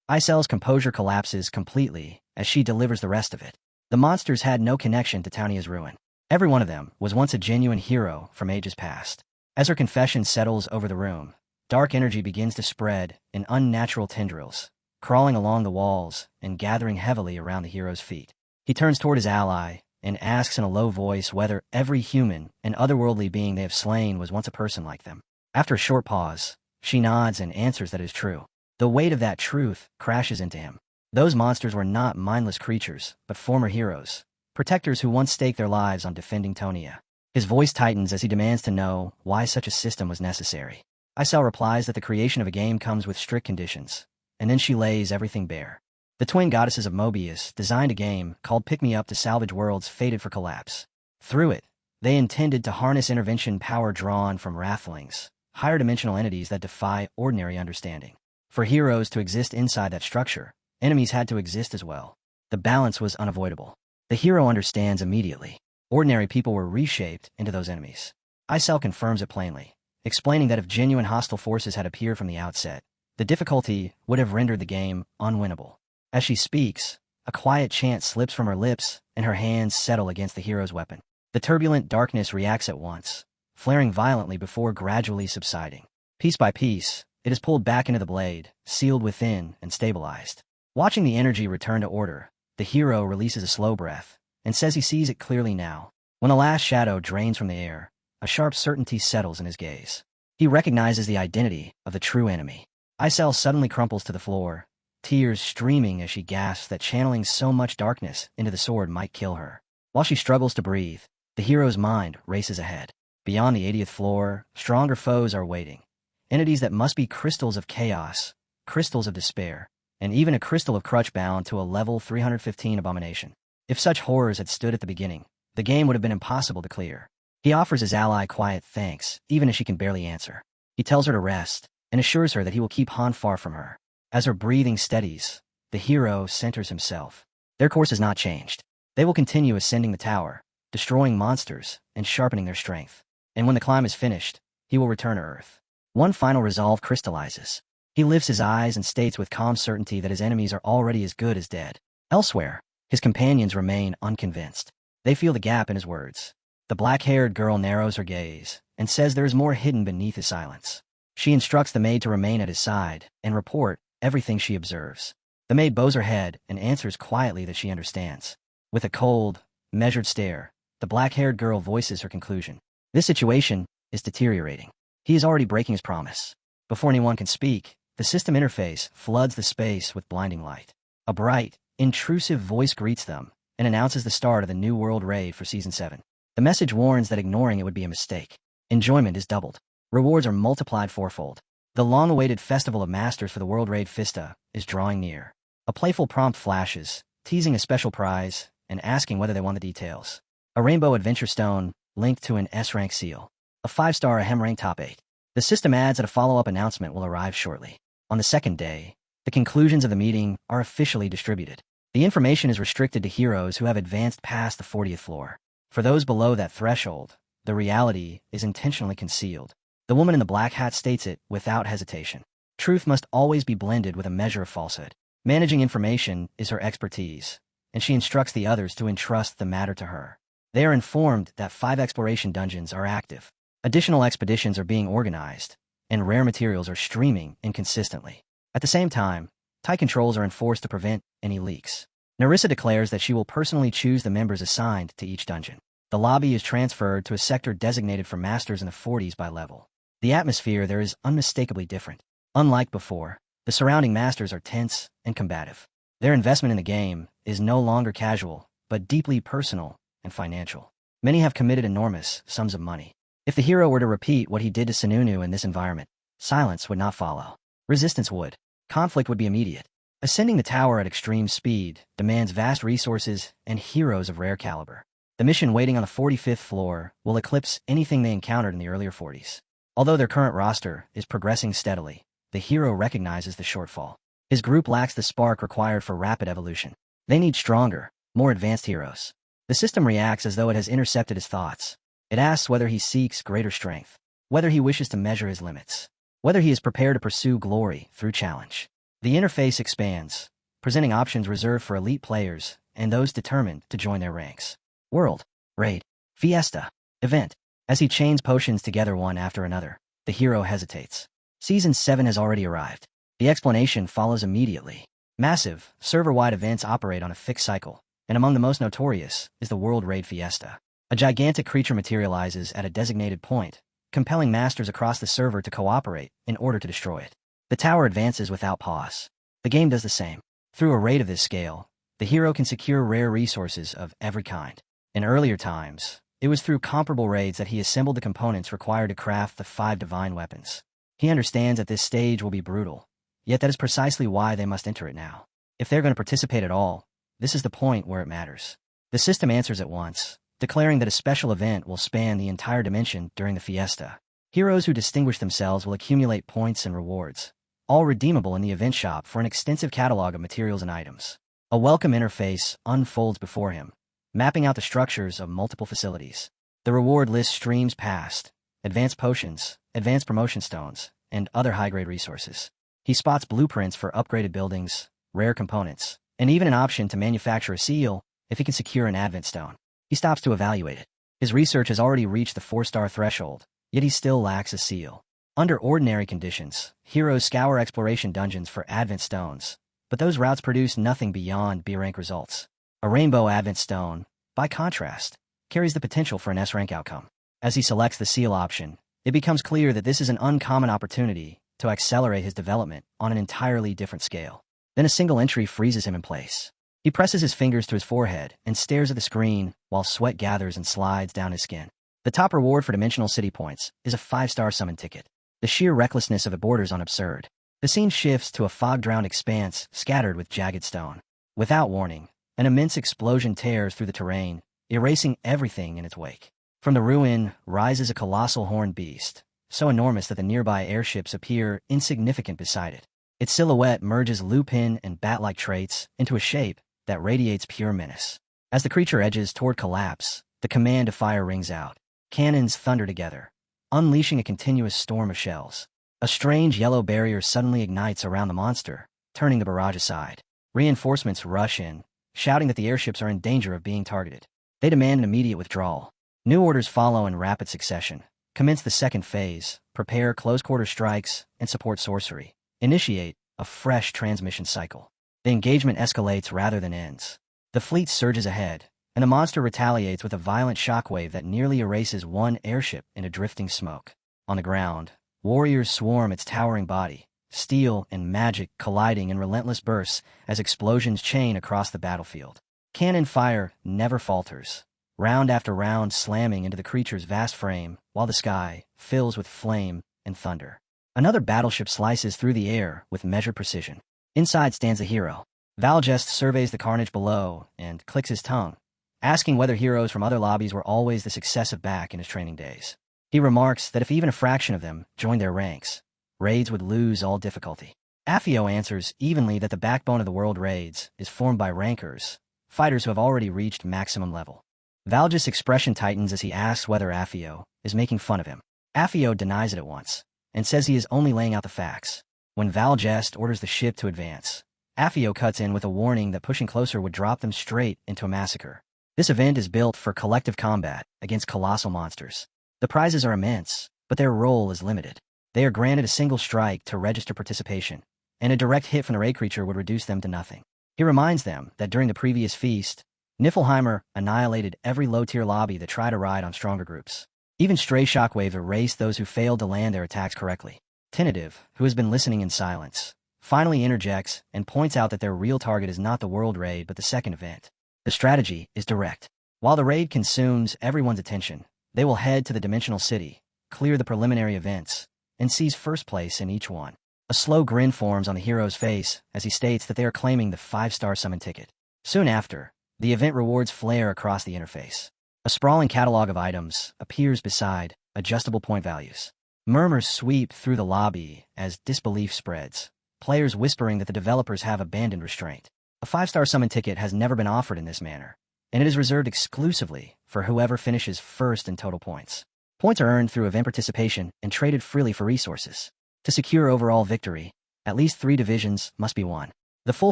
Aizel's composure collapses completely as she delivers the rest of it. The monsters had no connection to Tonia's ruin. Every one of them was once a genuine hero from ages past. As her confession settles over the room, dark energy begins to spread in unnatural tendrils, crawling along the walls and gathering heavily around the hero's feet. He turns toward his ally and asks in a low voice whether every human and otherworldly being they have slain was once a person like them. After a short pause, she nods and answers that it is true. The weight of that truth crashes into him. Those monsters were not mindless creatures, but former heroes, protectors who once staked their lives on defending Tonia. His voice tightens as he demands to know why such a system was necessary. Aizel replies that the creation of a game comes with strict conditions, and then she lays everything bare. The twin goddesses of Mobius designed a game called Pick Me Up to salvage worlds fated for collapse. Through it, they intended to harness intervention power drawn from wrathlings, higher dimensional entities that defy ordinary understanding. For heroes to exist inside that structure, enemies had to exist as well. The balance was unavoidable. The hero understands immediately. Ordinary people were reshaped into those enemies. Aizel confirms it plainly, explaining that if genuine hostile forces had appeared from the outset, the difficulty would have rendered the game unwinnable. As she speaks, a quiet chant slips from her lips and her hands settle against the hero's weapon. The turbulent darkness reacts at once, flaring violently before gradually subsiding. Piece by piece, it is pulled back into the blade, sealed within and stabilized. Watching the energy return to order, the hero releases a slow breath and says he sees it clearly now. When the last shadow drains from the air, a sharp certainty settles in his gaze. He recognizes the identity of the true enemy. Aizel suddenly crumples to the floor, tears streaming as she gasps that channeling so much darkness into the sword might kill her. While she struggles to breathe, the hero's mind races ahead. Beyond the 80th floor, stronger foes are waiting. Entities that must be crystals of chaos, crystals of despair, and even a crystal of crutch bound to a level 315 abomination. If such horrors had stood at the beginning, the game would have been impossible to clear. He offers his ally quiet thanks, even as she can barely answer. He tells her to rest, and assures her that he will keep Han far from her. As her breathing steadies, the hero centers himself. Their course has not changed. They will continue ascending the tower, destroying monsters and sharpening their strength. And when the climb is finished, he will return to Earth. One final resolve crystallizes. He lifts his eyes and states with calm certainty that his enemies are already as good as dead. Elsewhere, his companions remain unconvinced. They feel the gap in his words. The black-haired girl narrows her gaze and says there is more hidden beneath his silence. She instructs the maid to remain at his side and report everything she observes. The maid bows her head and answers quietly that she understands. With a cold, measured stare, the black-haired girl voices her conclusion. This situation is deteriorating. He is already breaking his promise. Before anyone can speak, the system interface floods the space with blinding light. A bright, intrusive voice greets them and announces the start of the New World raid for Season 7. The message warns that ignoring it would be a mistake. Enjoyment is doubled. Rewards are multiplied fourfold. The long-awaited Festival of Masters for the World Raid Fista is drawing near. A playful prompt flashes, teasing a special prize and asking whether they want the details. A rainbow adventure stone linked to an S-rank seal. A 5-star Ahem rank top 8. The system adds that a follow-up announcement will arrive shortly. On the second day, the conclusions of the meeting are officially distributed. The information is restricted to heroes who have advanced past the 40th floor. For those below that threshold, the reality is intentionally concealed. The woman in the black hat states it without hesitation. Truth must always be blended with a measure of falsehood. Managing information is her expertise, and she instructs the others to entrust the matter to her. They are informed that 5 exploration dungeons are active. Additional expeditions are being organized, and rare materials are streaming inconsistently. At the same time, tight controls are enforced to prevent any leaks. Narissa declares that she will personally choose the members assigned to each dungeon. The lobby is transferred to a sector designated for masters in the 40s by level. The atmosphere there is unmistakably different. Unlike before, the surrounding masters are tense and combative. Their investment in the game is no longer casual, but deeply personal and financial. Many have committed enormous sums of money. If the hero were to repeat what he did to Sununu in this environment, silence would not follow. Resistance would. Conflict would be immediate. Ascending the tower at extreme speed demands vast resources and heroes of rare caliber. The mission waiting on the 45th floor will eclipse anything they encountered in the earlier 40s. Although their current roster is progressing steadily, the hero recognizes the shortfall. His group lacks the spark required for rapid evolution. They need stronger, more advanced heroes. The system reacts as though it has intercepted his thoughts. It asks whether he seeks greater strength, whether he wishes to measure his limits, whether he is prepared to pursue glory through challenge. The interface expands, presenting options reserved for elite players and those determined to join their ranks. World, Raid, Fiesta, Event. As he chains potions together one after another, the hero hesitates. Season 7 has already arrived. The explanation follows immediately. Massive, server-wide events operate on a fixed cycle, and among the most notorious is the World Raid Fiesta. A gigantic creature materializes at a designated point, compelling masters across the server to cooperate in order to destroy it. The tower advances without pause. The game does the same. Through a raid of this scale, the hero can secure rare resources of every kind. In earlier times, it was through comparable raids that he assembled the components required to craft the 5 divine weapons. He understands that this stage will be brutal, yet that is precisely why they must enter it now. If they're going to participate at all, this is the point where it matters. The system answers at once, declaring that a special event will span the entire dimension during the fiesta. Heroes who distinguish themselves will accumulate points and rewards, all redeemable in the event shop for an extensive catalog of materials and items. A welcome interface unfolds before him, mapping out the structures of multiple facilities. The reward list streams past advanced potions, advanced promotion stones, and other high-grade resources. He spots blueprints for upgraded buildings, rare components, and even an option to manufacture a seal if he can secure an advent stone. He stops to evaluate it. His research has already reached the 4-star threshold, yet he still lacks a seal. Under ordinary conditions, heroes scour exploration dungeons for advent stones, but those routes produce nothing beyond B-rank results. A rainbow advent stone, by contrast, carries the potential for an S-rank outcome. As he selects the seal option, it becomes clear that this is an uncommon opportunity to accelerate his development on an entirely different scale. Then a single entry freezes him in place. He presses his fingers to his forehead and stares at the screen while sweat gathers and slides down his skin. The top reward for Dimensional City points is a 5-star summon ticket. The sheer recklessness of it borders on absurd. The scene shifts to a fog-drowned expanse scattered with jagged stone. Without warning, an immense explosion tears through the terrain, erasing everything in its wake. From the ruin rises a colossal horned beast, so enormous that the nearby airships appear insignificant beside it. Its silhouette merges lupin and bat-like traits into a shape that radiates pure menace. As the creature edges toward collapse, the command to fire rings out. Cannons thunder together, unleashing a continuous storm of shells. A strange yellow barrier suddenly ignites around the monster, turning the barrage aside. Reinforcements rush in, shouting that the airships are in danger of being targeted. They demand an immediate withdrawal. New orders follow in rapid succession. Commence the second phase, prepare close-quarter strikes, and support sorcery. Initiate a fresh transmission cycle. The engagement escalates rather than ends. The fleet surges ahead, and the monster retaliates with a violent shockwave that nearly erases one airship into drifting smoke. On the ground, warriors swarm its towering body, steel and magic colliding in relentless bursts as explosions chain across the battlefield. Cannon fire never falters, round after round slamming into the creature's vast frame, while the sky fills with flame and thunder. Another battleship slices through the air with measured precision. Inside stands the hero. Valjest surveys the carnage below and clicks his tongue, asking whether heroes from other lobbies were always this excessive back in his training days. He remarks that if even a fraction of them joined their ranks, raids would lose all difficulty. Afio answers evenly that the backbone of the world raids is formed by rankers, fighters who have already reached maximum level. Valja's expression tightens as he asks whether Afio is making fun of him. Afio denies it at once, and says he is only laying out the facts. When Valjest orders the ship to advance, Afio cuts in with a warning that pushing closer would drop them straight into a massacre. This event is built for collective combat against colossal monsters. The prizes are immense, but their role is limited. They are granted a single strike to register participation, and a direct hit from the raid creature would reduce them to nothing. He reminds them that during the previous feast, Niflheimer annihilated every low-tier lobby that tried to ride on stronger groups. Even stray shockwaves erased those who failed to land their attacks correctly. Tentative, who has been listening in silence, finally interjects and points out that their real target is not the world raid but the second event. The strategy is direct. While the raid consumes everyone's attention, they will head to the Dimensional City, clear the preliminary events, and seize first place in each one. A slow grin forms on the hero's face as he states that they are claiming the 5-star summon ticket. Soon after, the event rewards flare across the interface. A sprawling catalog of items appears beside adjustable point values. Murmurs sweep through the lobby as disbelief spreads, players whispering that the developers have abandoned restraint. A 5-star summon ticket has never been offered in this manner, and it is reserved exclusively for whoever finishes first in total points. Points are earned through event participation and traded freely for resources. To secure overall victory, at least 3 divisions must be won. The full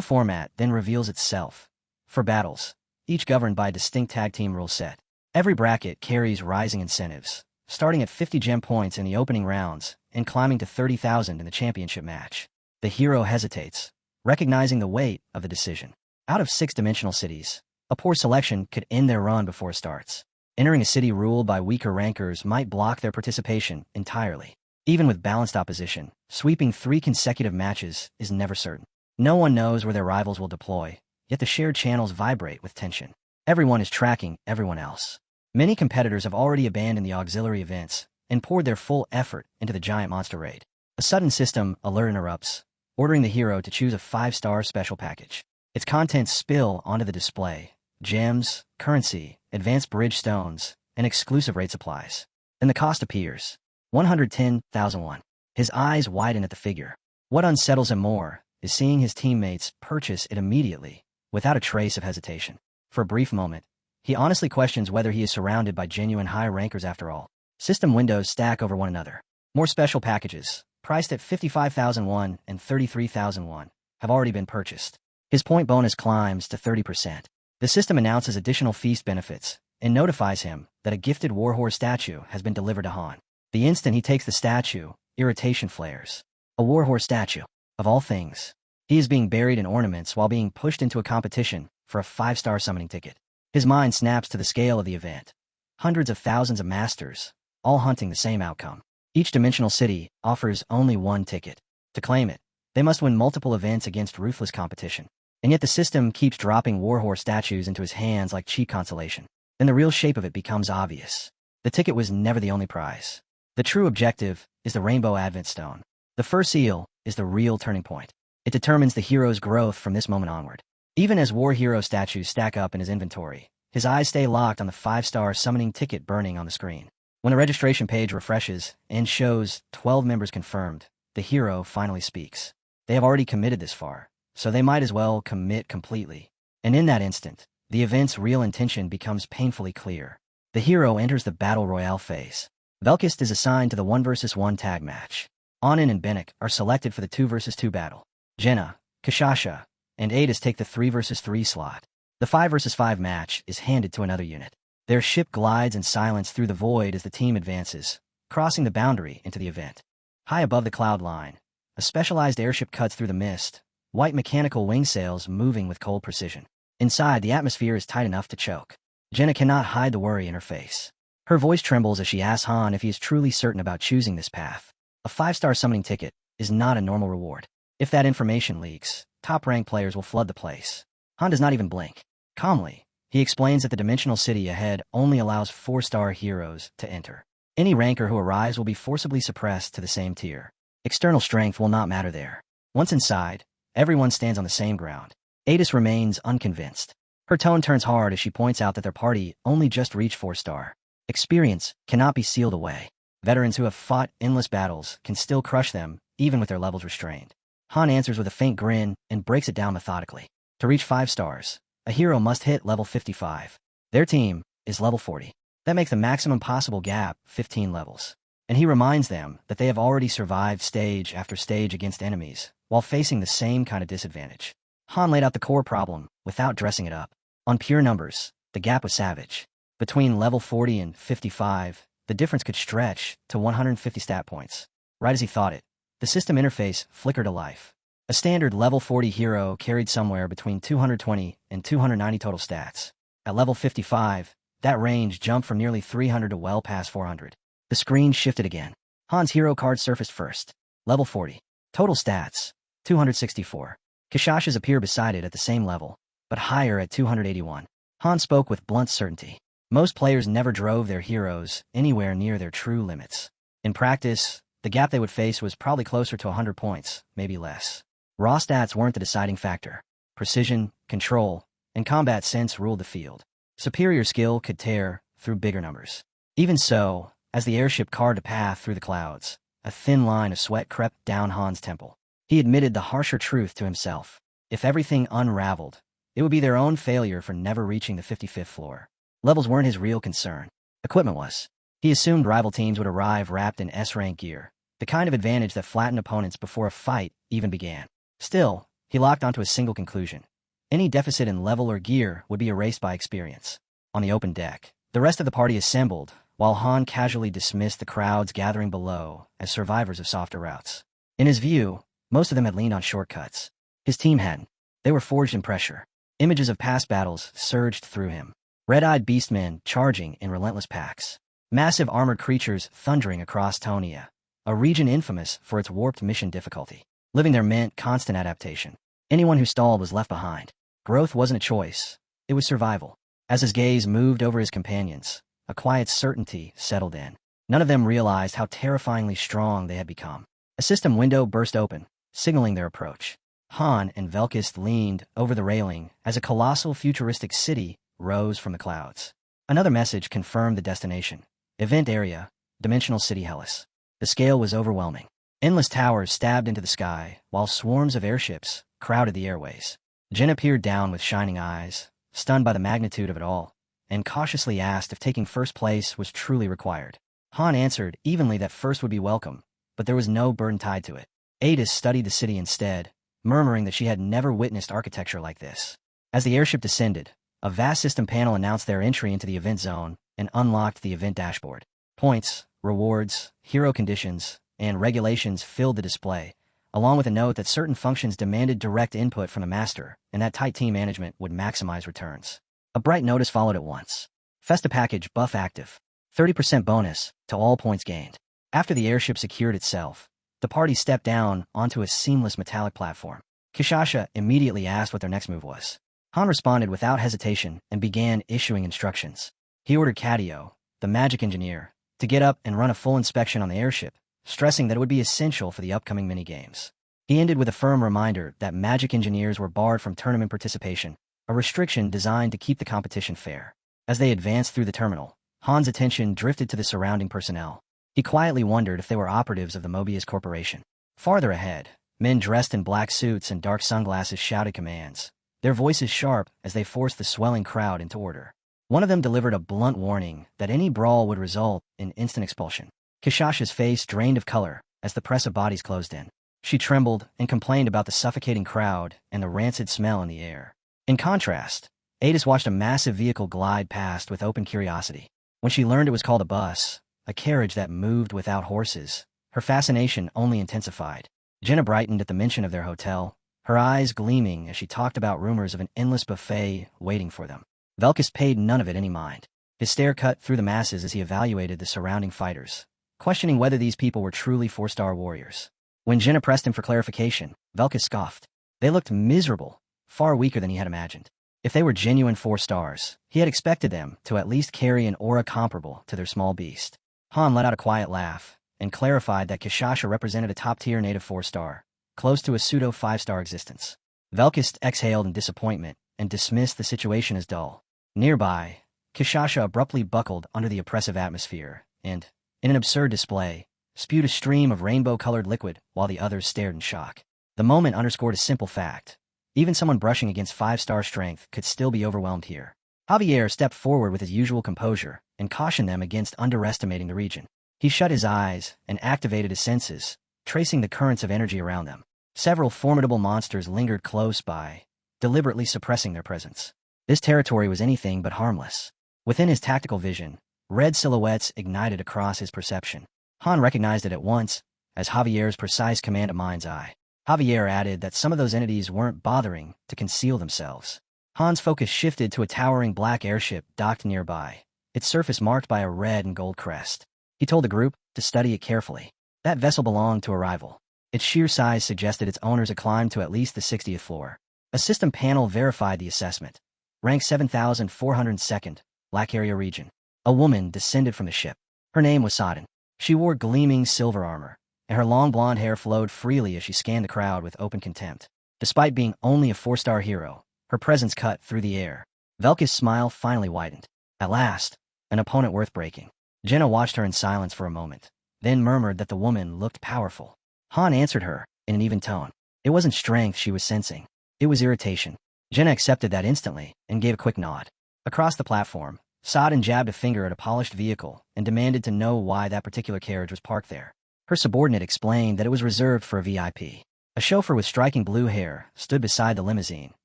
format then reveals itself. For battles, each governed by a distinct tag team rule set. Every bracket carries rising incentives, starting at 50 gem points in the opening rounds and climbing to 30,000 in the championship match. The hero hesitates, recognizing the weight of the decision. Out of 6 dimensional cities, a poor selection could end their run before it starts. Entering a city ruled by weaker rankers might block their participation entirely. Even with balanced opposition, sweeping 3 consecutive matches is never certain. No one knows where their rivals will deploy, yet the shared channels vibrate with tension. Everyone is tracking everyone else. Many competitors have already abandoned the auxiliary events and poured their full effort into the giant monster raid. A sudden system alert interrupts, ordering the hero to choose a 5-star special package. Its contents spill onto the display: gems, currency, advanced bridge stones, and exclusive raid supplies. Then the cost appears: 110,001. His eyes widen at the figure. What unsettles him more is seeing his teammates purchase it immediately, without a trace of hesitation. For a brief moment, he honestly questions whether he is surrounded by genuine high rankers after all. System windows stack over one another. More special packages, priced at 55,001 and 33,001, have already been purchased. His point bonus climbs to 30%. The system announces additional feast benefits and notifies him that a gifted warhorse statue has been delivered to Han. The instant he takes the statue, irritation flares. A warhorse statue, of all things. He is being buried in ornaments while being pushed into a competition for a 5-star summoning ticket. His mind snaps to the scale of the event. Hundreds of thousands of masters, all hunting the same outcome. Each dimensional city offers only one ticket. To claim it, they must win multiple events against ruthless competition. And yet the system keeps dropping warhorse statues into his hands like cheap consolation. Then the real shape of it becomes obvious. The ticket was never the only prize. The true objective is the Rainbow Advent Stone. The first seal is the real turning point. It determines the hero's growth from this moment onward. Even as war hero statues stack up in his inventory, his eyes stay locked on the 5-star summoning ticket burning on the screen. When the registration page refreshes and shows 12 members confirmed, the hero finally speaks. They have already committed this far, so they might as well commit completely. And in that instant, the event's real intention becomes painfully clear. The hero enters the Battle Royale phase. Velkist is assigned to the 1 vs 1 tag match. Anin and Benik are selected for the 2 vs 2 battle. Jenna, Kashasha, and Adis take the 3 vs 3 slot. The 5 vs 5 match is handed to another unit. Their ship glides in silence through the void as the team advances, crossing the boundary into the event. High above the cloud line, a specialized airship cuts through the mist, white mechanical wing sails moving with cold precision. Inside, the atmosphere is tight enough to choke. Jenna cannot hide the worry in her face. Her voice trembles as she asks Han if he is truly certain about choosing this path. A 5-star summoning ticket is not a normal reward. If that information leaks, top-ranked players will flood the place. Han does not even blink. Calmly, he explains that the dimensional city ahead only allows 4-star heroes to enter. Any ranker who arrives will be forcibly suppressed to the same tier. External strength will not matter there. Once inside, everyone stands on the same ground. Adis remains unconvinced. Her tone turns hard as she points out that their party only just reached 4-star. Experience cannot be sealed away. Veterans who have fought endless battles can still crush them, even with their levels restrained. Han answers with a faint grin and breaks it down methodically. To reach 5 stars, a hero must hit level 55. Their team is level 40. That makes the maximum possible gap 15 levels. And he reminds them that they have already survived stage after stage against enemies, while facing the same kind of disadvantage. Han laid out the core problem without dressing it up. On pure numbers, the gap was savage. Between level 40 and 55, the difference could stretch to 150 stat points. Right as he thought it, the system interface flickered to life. A standard level 40 hero carried somewhere between 220 and 290 total stats. At level 55, that range jumped from nearly 300 to well past 400. The screen shifted again. Han's hero card surfaced first. Level 40. Total stats, 264. Kishasha's appear beside it at the same level, but higher at 281. Han spoke with blunt certainty. Most players never drove their heroes anywhere near their true limits. In practice, the gap they would face was probably closer to 100 points, maybe less. Raw stats weren't the deciding factor. Precision, control, and combat sense ruled the field. Superior skill could tear through bigger numbers. Even so, as the airship carved a path through the clouds, a thin line of sweat crept down Han's temple. He admitted the harsher truth to himself. If everything unraveled, it would be their own failure for never reaching the 55th floor. Levels weren't his real concern. Equipment was. He assumed rival teams would arrive wrapped in S-rank gear, the kind of advantage that flattened opponents before a fight even began. Still, he locked onto a single conclusion. Any deficit in level or gear would be erased by experience. On the open deck, the rest of the party assembled, while Han casually dismissed the crowds gathering below as survivors of softer routes. In his view, most of them had leaned on shortcuts. His team hadn't. They were forged in pressure. Images of past battles surged through him. Red-eyed beastmen charging in relentless packs. Massive armored creatures thundering across Tonia, a region infamous for its warped mission difficulty. Living there meant constant adaptation. Anyone who stalled was left behind. Growth wasn't a choice. It was survival. As his gaze moved over his companions, a quiet certainty settled in. None of them realized how terrifyingly strong they had become. A system window burst open, signaling their approach. Han and Velkist leaned over the railing as a colossal futuristic city rose from the clouds. Another message confirmed the destination. Event area, Dimensional City Hellas. The scale was overwhelming. Endless towers stabbed into the sky, while swarms of airships crowded the airways. Jin peered down with shining eyes, stunned by the magnitude of it all, and cautiously asked if taking first place was truly required. Han answered evenly that first would be welcome, but there was no burden tied to it. Adis studied the city instead, murmuring that she had never witnessed architecture like this. As the airship descended, a vast system panel announced their entry into the event zone and unlocked the event dashboard. Points, rewards, hero conditions, and regulations filled the display, along with a note that certain functions demanded direct input from the master, and that tight team management would maximize returns. A bright notice followed at once. Festa package buff active. 30% bonus to all points gained. After the airship secured itself, the party stepped down onto a seamless metallic platform. Kishasha immediately asked what their next move was. Han responded without hesitation and began issuing instructions. He ordered Cadio, the magic engineer, to get up and run a full inspection on the airship, stressing that it would be essential for the upcoming mini-games. He ended with a firm reminder that magic engineers were barred from tournament participation, a restriction designed to keep the competition fair. As they advanced through the terminal, Han's attention drifted to the surrounding personnel. He quietly wondered if they were operatives of the Mobius Corporation. Farther ahead, men dressed in black suits and dark sunglasses shouted commands, their voices sharp as they forced the swelling crowd into order. One of them delivered a blunt warning that any brawl would result in instant expulsion. Kishasha's face drained of color as the press of bodies closed in. She trembled and complained about the suffocating crowd and the rancid smell in the air. In contrast, Adis watched a massive vehicle glide past with open curiosity. When she learned it was called a bus, a carriage that moved without horses, her fascination only intensified. Jenna brightened at the mention of their hotel, her eyes gleaming as she talked about rumors of an endless buffet waiting for them. Velkist paid none of it any mind. His stare cut through the masses as he evaluated the surrounding fighters, questioning whether these people were truly 4-star warriors. When Jenna pressed him for clarification, Velkist scoffed. They looked miserable, far weaker than he had imagined. If they were genuine 4 stars, he had expected them to at least carry an aura comparable to their small beast. Han let out a quiet laugh and clarified that Kishasha represented a top-tier native 4-star, close to a pseudo 5-star existence. Velkist exhaled in disappointment and dismissed the situation as dull. Nearby, Kishasha abruptly buckled under the oppressive atmosphere and, in an absurd display, spewed a stream of rainbow-colored liquid while the others stared in shock. The moment underscored a simple fact. Even someone brushing against 5-star strength could still be overwhelmed here. Javier stepped forward with his usual composure and cautioned them against underestimating the region. He shut his eyes and activated his senses, tracing the currents of energy around them. Several formidable monsters lingered close by, deliberately suppressing their presence. This territory was anything but harmless. Within his tactical vision, red silhouettes ignited across his perception. Han recognized it at once as Javier's precise command of mind's eye. Javier added that some of those entities weren't bothering to conceal themselves. Han's focus shifted to a towering black airship docked nearby, its surface marked by a red and gold crest. He told the group to study it carefully. That vessel belonged to a rival. Its sheer size suggested its owners had climbed to at least the 60th floor. A system panel verified the assessment. Rank 7,402nd, Black Area Region. A woman descended from the ship. Her name was Sodden. She wore gleaming silver armor, and her long blonde hair flowed freely as she scanned the crowd with open contempt. Despite being only a 4-star hero, her presence cut through the air. Velka's smile finally widened. At last, an opponent worth breaking. Jenna watched her in silence for a moment, then murmured that the woman looked powerful. Han answered her in an even tone. It wasn't strength she was sensing. It was irritation. Jenna accepted that instantly and gave a quick nod. Across the platform, Sodden jabbed a finger at a polished vehicle and demanded to know why that particular carriage was parked there. Her subordinate explained that it was reserved for a VIP. A chauffeur with striking blue hair stood beside the limousine,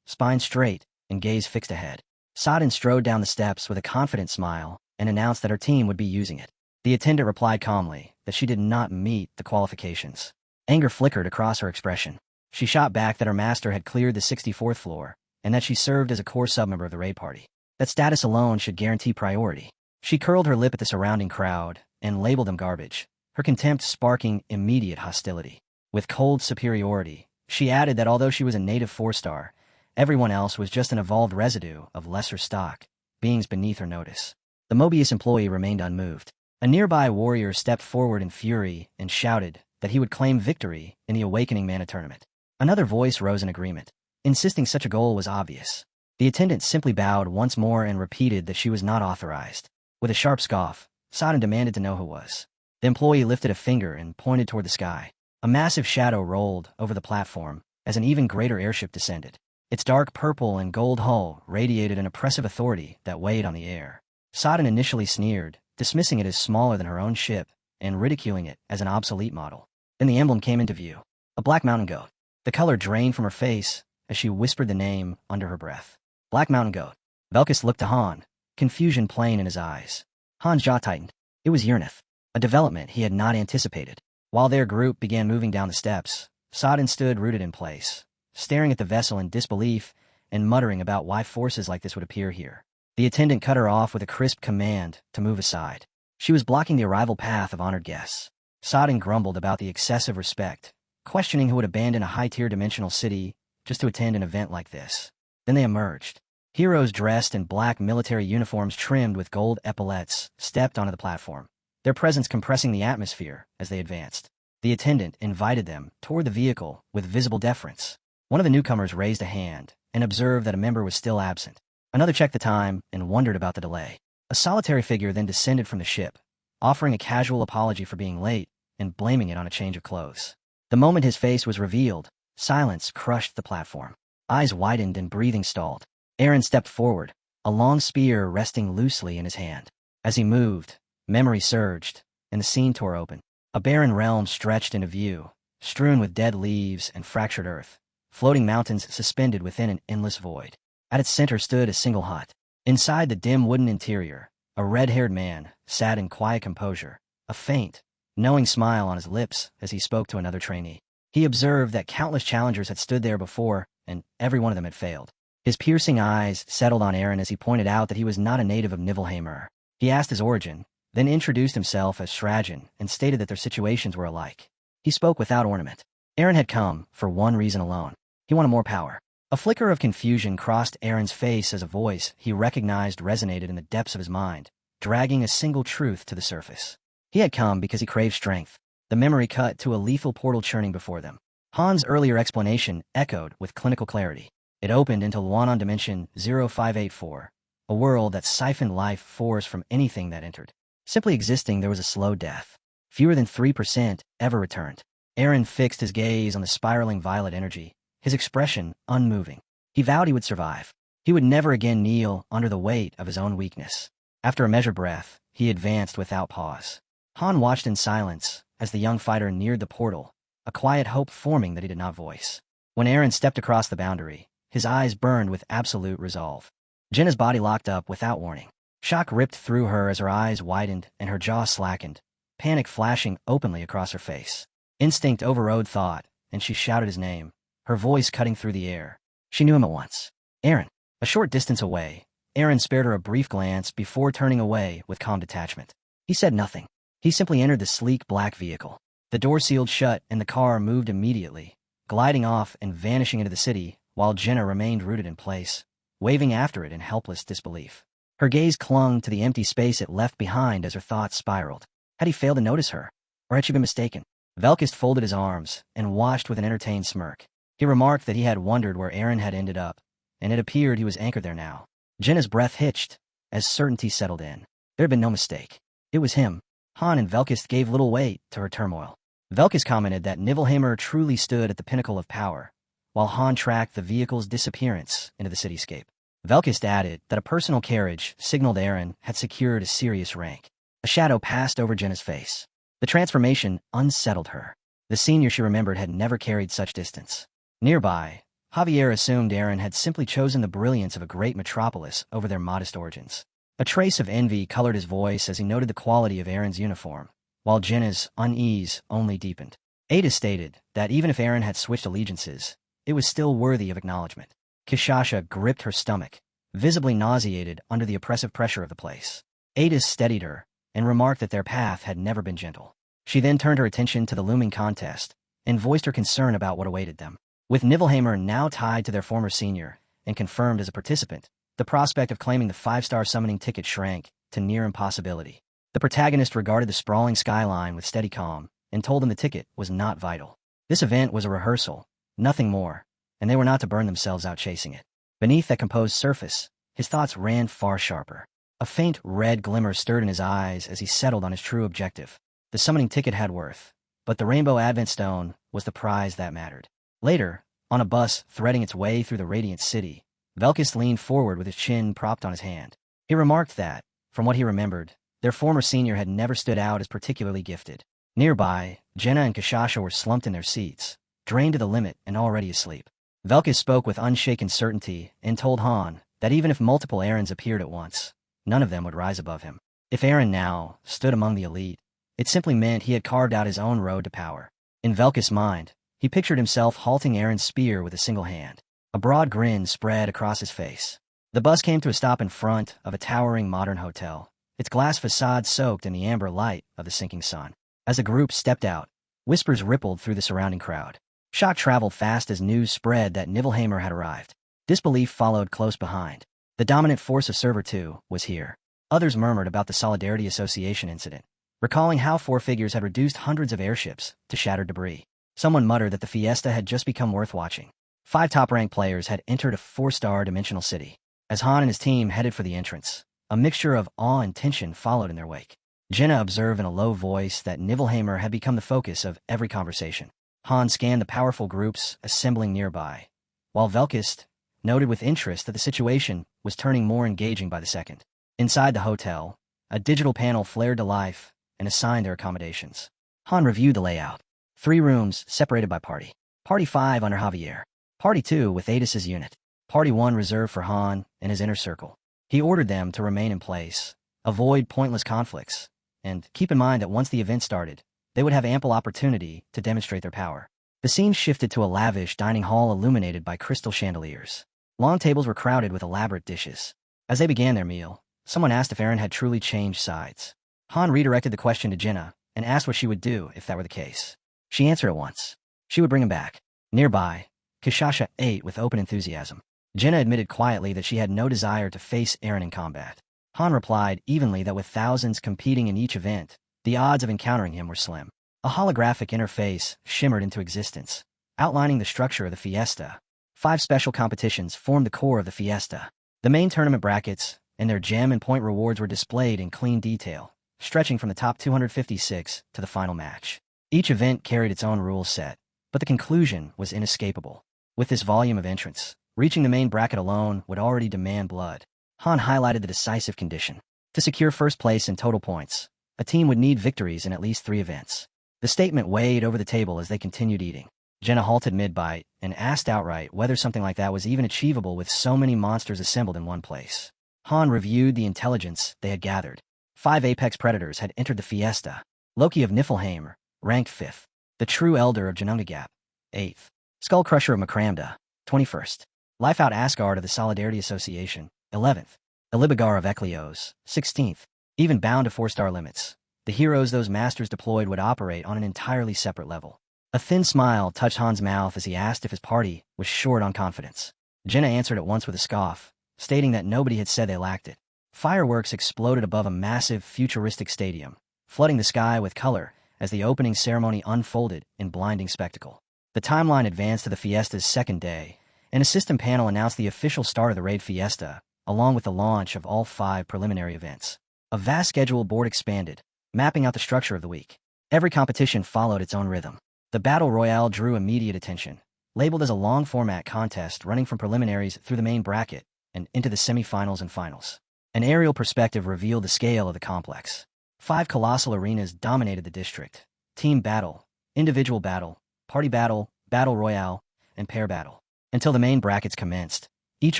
spine straight and gaze fixed ahead. Sodden strode down the steps with a confident smile and announced that her team would be using it. The attendant replied calmly that she did not meet the qualifications. Anger flickered across her expression. She shot back that her master had cleared the 64th floor and that she served as a core submember of the raid party. That status alone should guarantee priority. She curled her lip at the surrounding crowd and labeled them garbage, her contempt sparking immediate hostility. With cold superiority, she added that although she was a native 4-star, everyone else was just an evolved residue of lesser stock, beings beneath her notice. The Mobius employee remained unmoved. A nearby warrior stepped forward in fury and shouted that he would claim victory in the Awakening Mana tournament. Another voice rose in agreement, insisting such a goal was obvious. The attendant simply bowed once more and repeated that she was not authorized. With a sharp scoff, Sodden demanded to know who was. The employee lifted a finger and pointed toward the sky. A massive shadow rolled over the platform as an even greater airship descended. Its dark purple and gold hull radiated an oppressive authority that weighed on the air. Sodden initially sneered, dismissing it as smaller than her own ship and ridiculing it as an obsolete model. Then the emblem came into view. A black mountain goat. The color drained from her face as she whispered the name under her breath. Black Mountain Goat. Velkas looked to Han, confusion plain in his eyes. Han's jaw tightened. It was Urnith, a development he had not anticipated. While their group began moving down the steps, Sodden stood rooted in place, staring at the vessel in disbelief and muttering about why forces like this would appear here. The attendant cut her off with a crisp command to move aside. She was blocking the arrival path of honored guests. Sodden grumbled about the excessive respect, questioning who would abandon a high-tier dimensional city just to attend an event like this. Then they emerged. Heroes dressed in black military uniforms trimmed with gold epaulettes stepped onto the platform, their presence compressing the atmosphere as they advanced. The attendant invited them toward the vehicle with visible deference. One of the newcomers raised a hand and observed that a member was still absent. Another checked the time and wondered about the delay. A solitary figure then descended from the ship, offering a casual apology for being late and blaming it on a change of clothes. The moment his face was revealed, silence crushed the platform. Eyes widened and breathing stalled. Aaron stepped forward, a long spear resting loosely in his hand. As he moved, memory surged, and the scene tore open. A barren realm stretched into view, strewn with dead leaves and fractured earth, floating mountains suspended within an endless void. At its center stood a single hut. Inside the dim wooden interior, a red-haired man sat in quiet composure, a faint, knowing smile on his lips as he spoke to another trainee. He observed that countless challengers had stood there before, and every one of them had failed. His piercing eyes settled on Aaron as he pointed out that he was not a native of Niflheimer. He asked his origin, then introduced himself as Shrajan and stated that their situations were alike. He spoke without ornament. Aaron had come for one reason alone. He wanted more power. A flicker of confusion crossed Aaron's face as a voice he recognized resonated in the depths of his mind, dragging a single truth to the surface. He had come because he craved strength. The memory cut to a lethal portal churning before them. Han's earlier explanation echoed with clinical clarity. It opened into Luanon Dimension 0584, a world that siphoned life force from anything that entered. Simply existing, there was a slow death. Fewer than 3% ever returned. Aaron fixed his gaze on the spiraling violet energy, his expression unmoving. He vowed he would survive. He would never again kneel under the weight of his own weakness. After a measured breath, he advanced without pause. Han watched in silence as the young fighter neared the portal, a quiet hope forming that he did not voice. When Eren stepped across the boundary, his eyes burned with absolute resolve. Jenna's body locked up without warning. Shock ripped through her as her eyes widened and her jaw slackened, panic flashing openly across her face. Instinct overrode thought, and she shouted his name, her voice cutting through the air. She knew him at once. Eren. A short distance away, Eren spared her a brief glance before turning away with calm detachment. He said nothing. He simply entered the sleek black vehicle. The door sealed shut and the car moved immediately, gliding off and vanishing into the city, while Jenna remained rooted in place, waving after it in helpless disbelief. Her gaze clung to the empty space it left behind as her thoughts spiraled. Had he failed to notice her? Or had she been mistaken? Velkist folded his arms and watched with an entertained smirk. He remarked that he had wondered where Eren had ended up, and it appeared he was anchored there now. Jenna's breath hitched as certainty settled in. There had been no mistake. It was him. Han and Velkist gave little weight to her turmoil. Velkist commented that Niflheimr truly stood at the pinnacle of power, while Han tracked the vehicle's disappearance into the cityscape. Velkist added that a personal carriage signaled Eren had secured a serious rank. A shadow passed over Jenna's face. The transformation unsettled her. The senior she remembered had never carried such distance. Nearby, Javier assumed Eren had simply chosen the brilliance of a great metropolis over their modest origins. A trace of envy colored his voice as he noted the quality of Eren's uniform, while Jenna's unease only deepened. Ada stated that even if Eren had switched allegiances, it was still worthy of acknowledgement. Kishasha gripped her stomach, visibly nauseated under the oppressive pressure of the place. Ada steadied her and remarked that their path had never been gentle. She then turned her attention to the looming contest and voiced her concern about what awaited them. With Niflheimr now tied to their former senior and confirmed as a participant, the prospect of claiming the 5-star summoning ticket shrank to near impossibility. The protagonist regarded the sprawling skyline with steady calm and told them the ticket was not vital. This event was a rehearsal, nothing more, and they were not to burn themselves out chasing it. Beneath that composed surface, his thoughts ran far sharper. A faint red glimmer stirred in his eyes as he settled on his true objective. The summoning ticket had worth, but the Rainbow Advent Stone was the prize that mattered. Later, on a bus threading its way through the radiant city, Velkist leaned forward with his chin propped on his hand. He remarked that, from what he remembered, their former senior had never stood out as particularly gifted. Nearby, Jenna and Kishasha were slumped in their seats, drained to the limit and already asleep. Velkist spoke with unshaken certainty and told Han that even if multiple Erens appeared at once, none of them would rise above him. If Eren now stood among the elite, it simply meant he had carved out his own road to power. In Velkist's mind, he pictured himself halting Eren's spear with a single hand. A broad grin spread across his face. The bus came to a stop in front of a towering modern hotel, its glass facade soaked in the amber light of the sinking sun. As the group stepped out, whispers rippled through the surrounding crowd. Shock traveled fast as news spread that Niflheimr had arrived. Disbelief followed close behind. The dominant force of Server 2 was here. Others murmured about the Solidarity Association incident, recalling how 4 figures had reduced hundreds of airships to shattered debris. Someone muttered that the fiesta had just become worth watching. 5 top-ranked players had entered a 4-star dimensional city. As Han and his team headed for the entrance, a mixture of awe and tension followed in their wake. Jenna observed in a low voice that Niflheimr had become the focus of every conversation. Han scanned the powerful groups assembling nearby, while Velkist noted with interest that the situation was turning more engaging by the second. Inside the hotel, a digital panel flared to life and assigned their accommodations. Han reviewed the layout. 3 rooms separated by party. Party 5 under Javier. Party 2 with Adis's unit. Party 1 reserved for Han and his inner circle. He ordered them to remain in place, avoid pointless conflicts, and keep in mind that once the event started, they would have ample opportunity to demonstrate their power. The scene shifted to a lavish dining hall illuminated by crystal chandeliers. Long tables were crowded with elaborate dishes. As they began their meal, someone asked if Eren had truly changed sides. Han redirected the question to Jenna and asked what she would do if that were the case. She answered at once. She would bring him back. Nearby, Kishasha ate with open enthusiasm. Jenna admitted quietly that she had no desire to face Eren in combat. Han replied evenly that with thousands competing in each event, the odds of encountering him were slim. A holographic interface shimmered into existence, outlining the structure of the fiesta. 5 special competitions formed the core of the fiesta. The main tournament brackets and their gem and point rewards were displayed in clean detail, stretching from the top 256 to the final match. Each event carried its own rule set, but the conclusion was inescapable. With this volume of entrants, Reaching the main bracket alone would already demand blood. Han highlighted the decisive condition. To secure first place in total points, a team would need victories in at least 3 events. The statement weighed over the table as they continued eating. Jenna halted mid-bite and asked outright whether something like that was even achievable with so many monsters assembled in one place. Han reviewed the intelligence they had gathered. 5 apex predators had entered the fiesta. Loki of Niflheim, ranked 5th. The True Elder of Ginnungagap, 8th. Skullcrusher of Macramda, 21st. Lifeout Asgard of the Solidarity Association, 11th. Elibagar of Eklios, 16th. Even bound to 4-star limits, the heroes those masters deployed would operate on an entirely separate level. A thin smile touched Han's mouth as he asked if his party was short on confidence. Jenna answered at once with a scoff, stating that nobody had said they lacked it. Fireworks exploded above a massive, futuristic stadium, flooding the sky with color as the opening ceremony unfolded in blinding spectacle. The timeline advanced to the fiesta's 2nd day, and a system panel announced the official start of the Raid Fiesta, along with the launch of all 5 preliminary events. A vast schedule board expanded, mapping out the structure of the week. Every competition followed its own rhythm. The Battle Royale drew immediate attention, labeled as a long-format contest running from preliminaries through the main bracket and into the semifinals and finals. An aerial perspective revealed the scale of the complex. 5 colossal arenas dominated the district: team battle, individual battle, party battle, battle royale, and pair battle. Until the main brackets commenced, each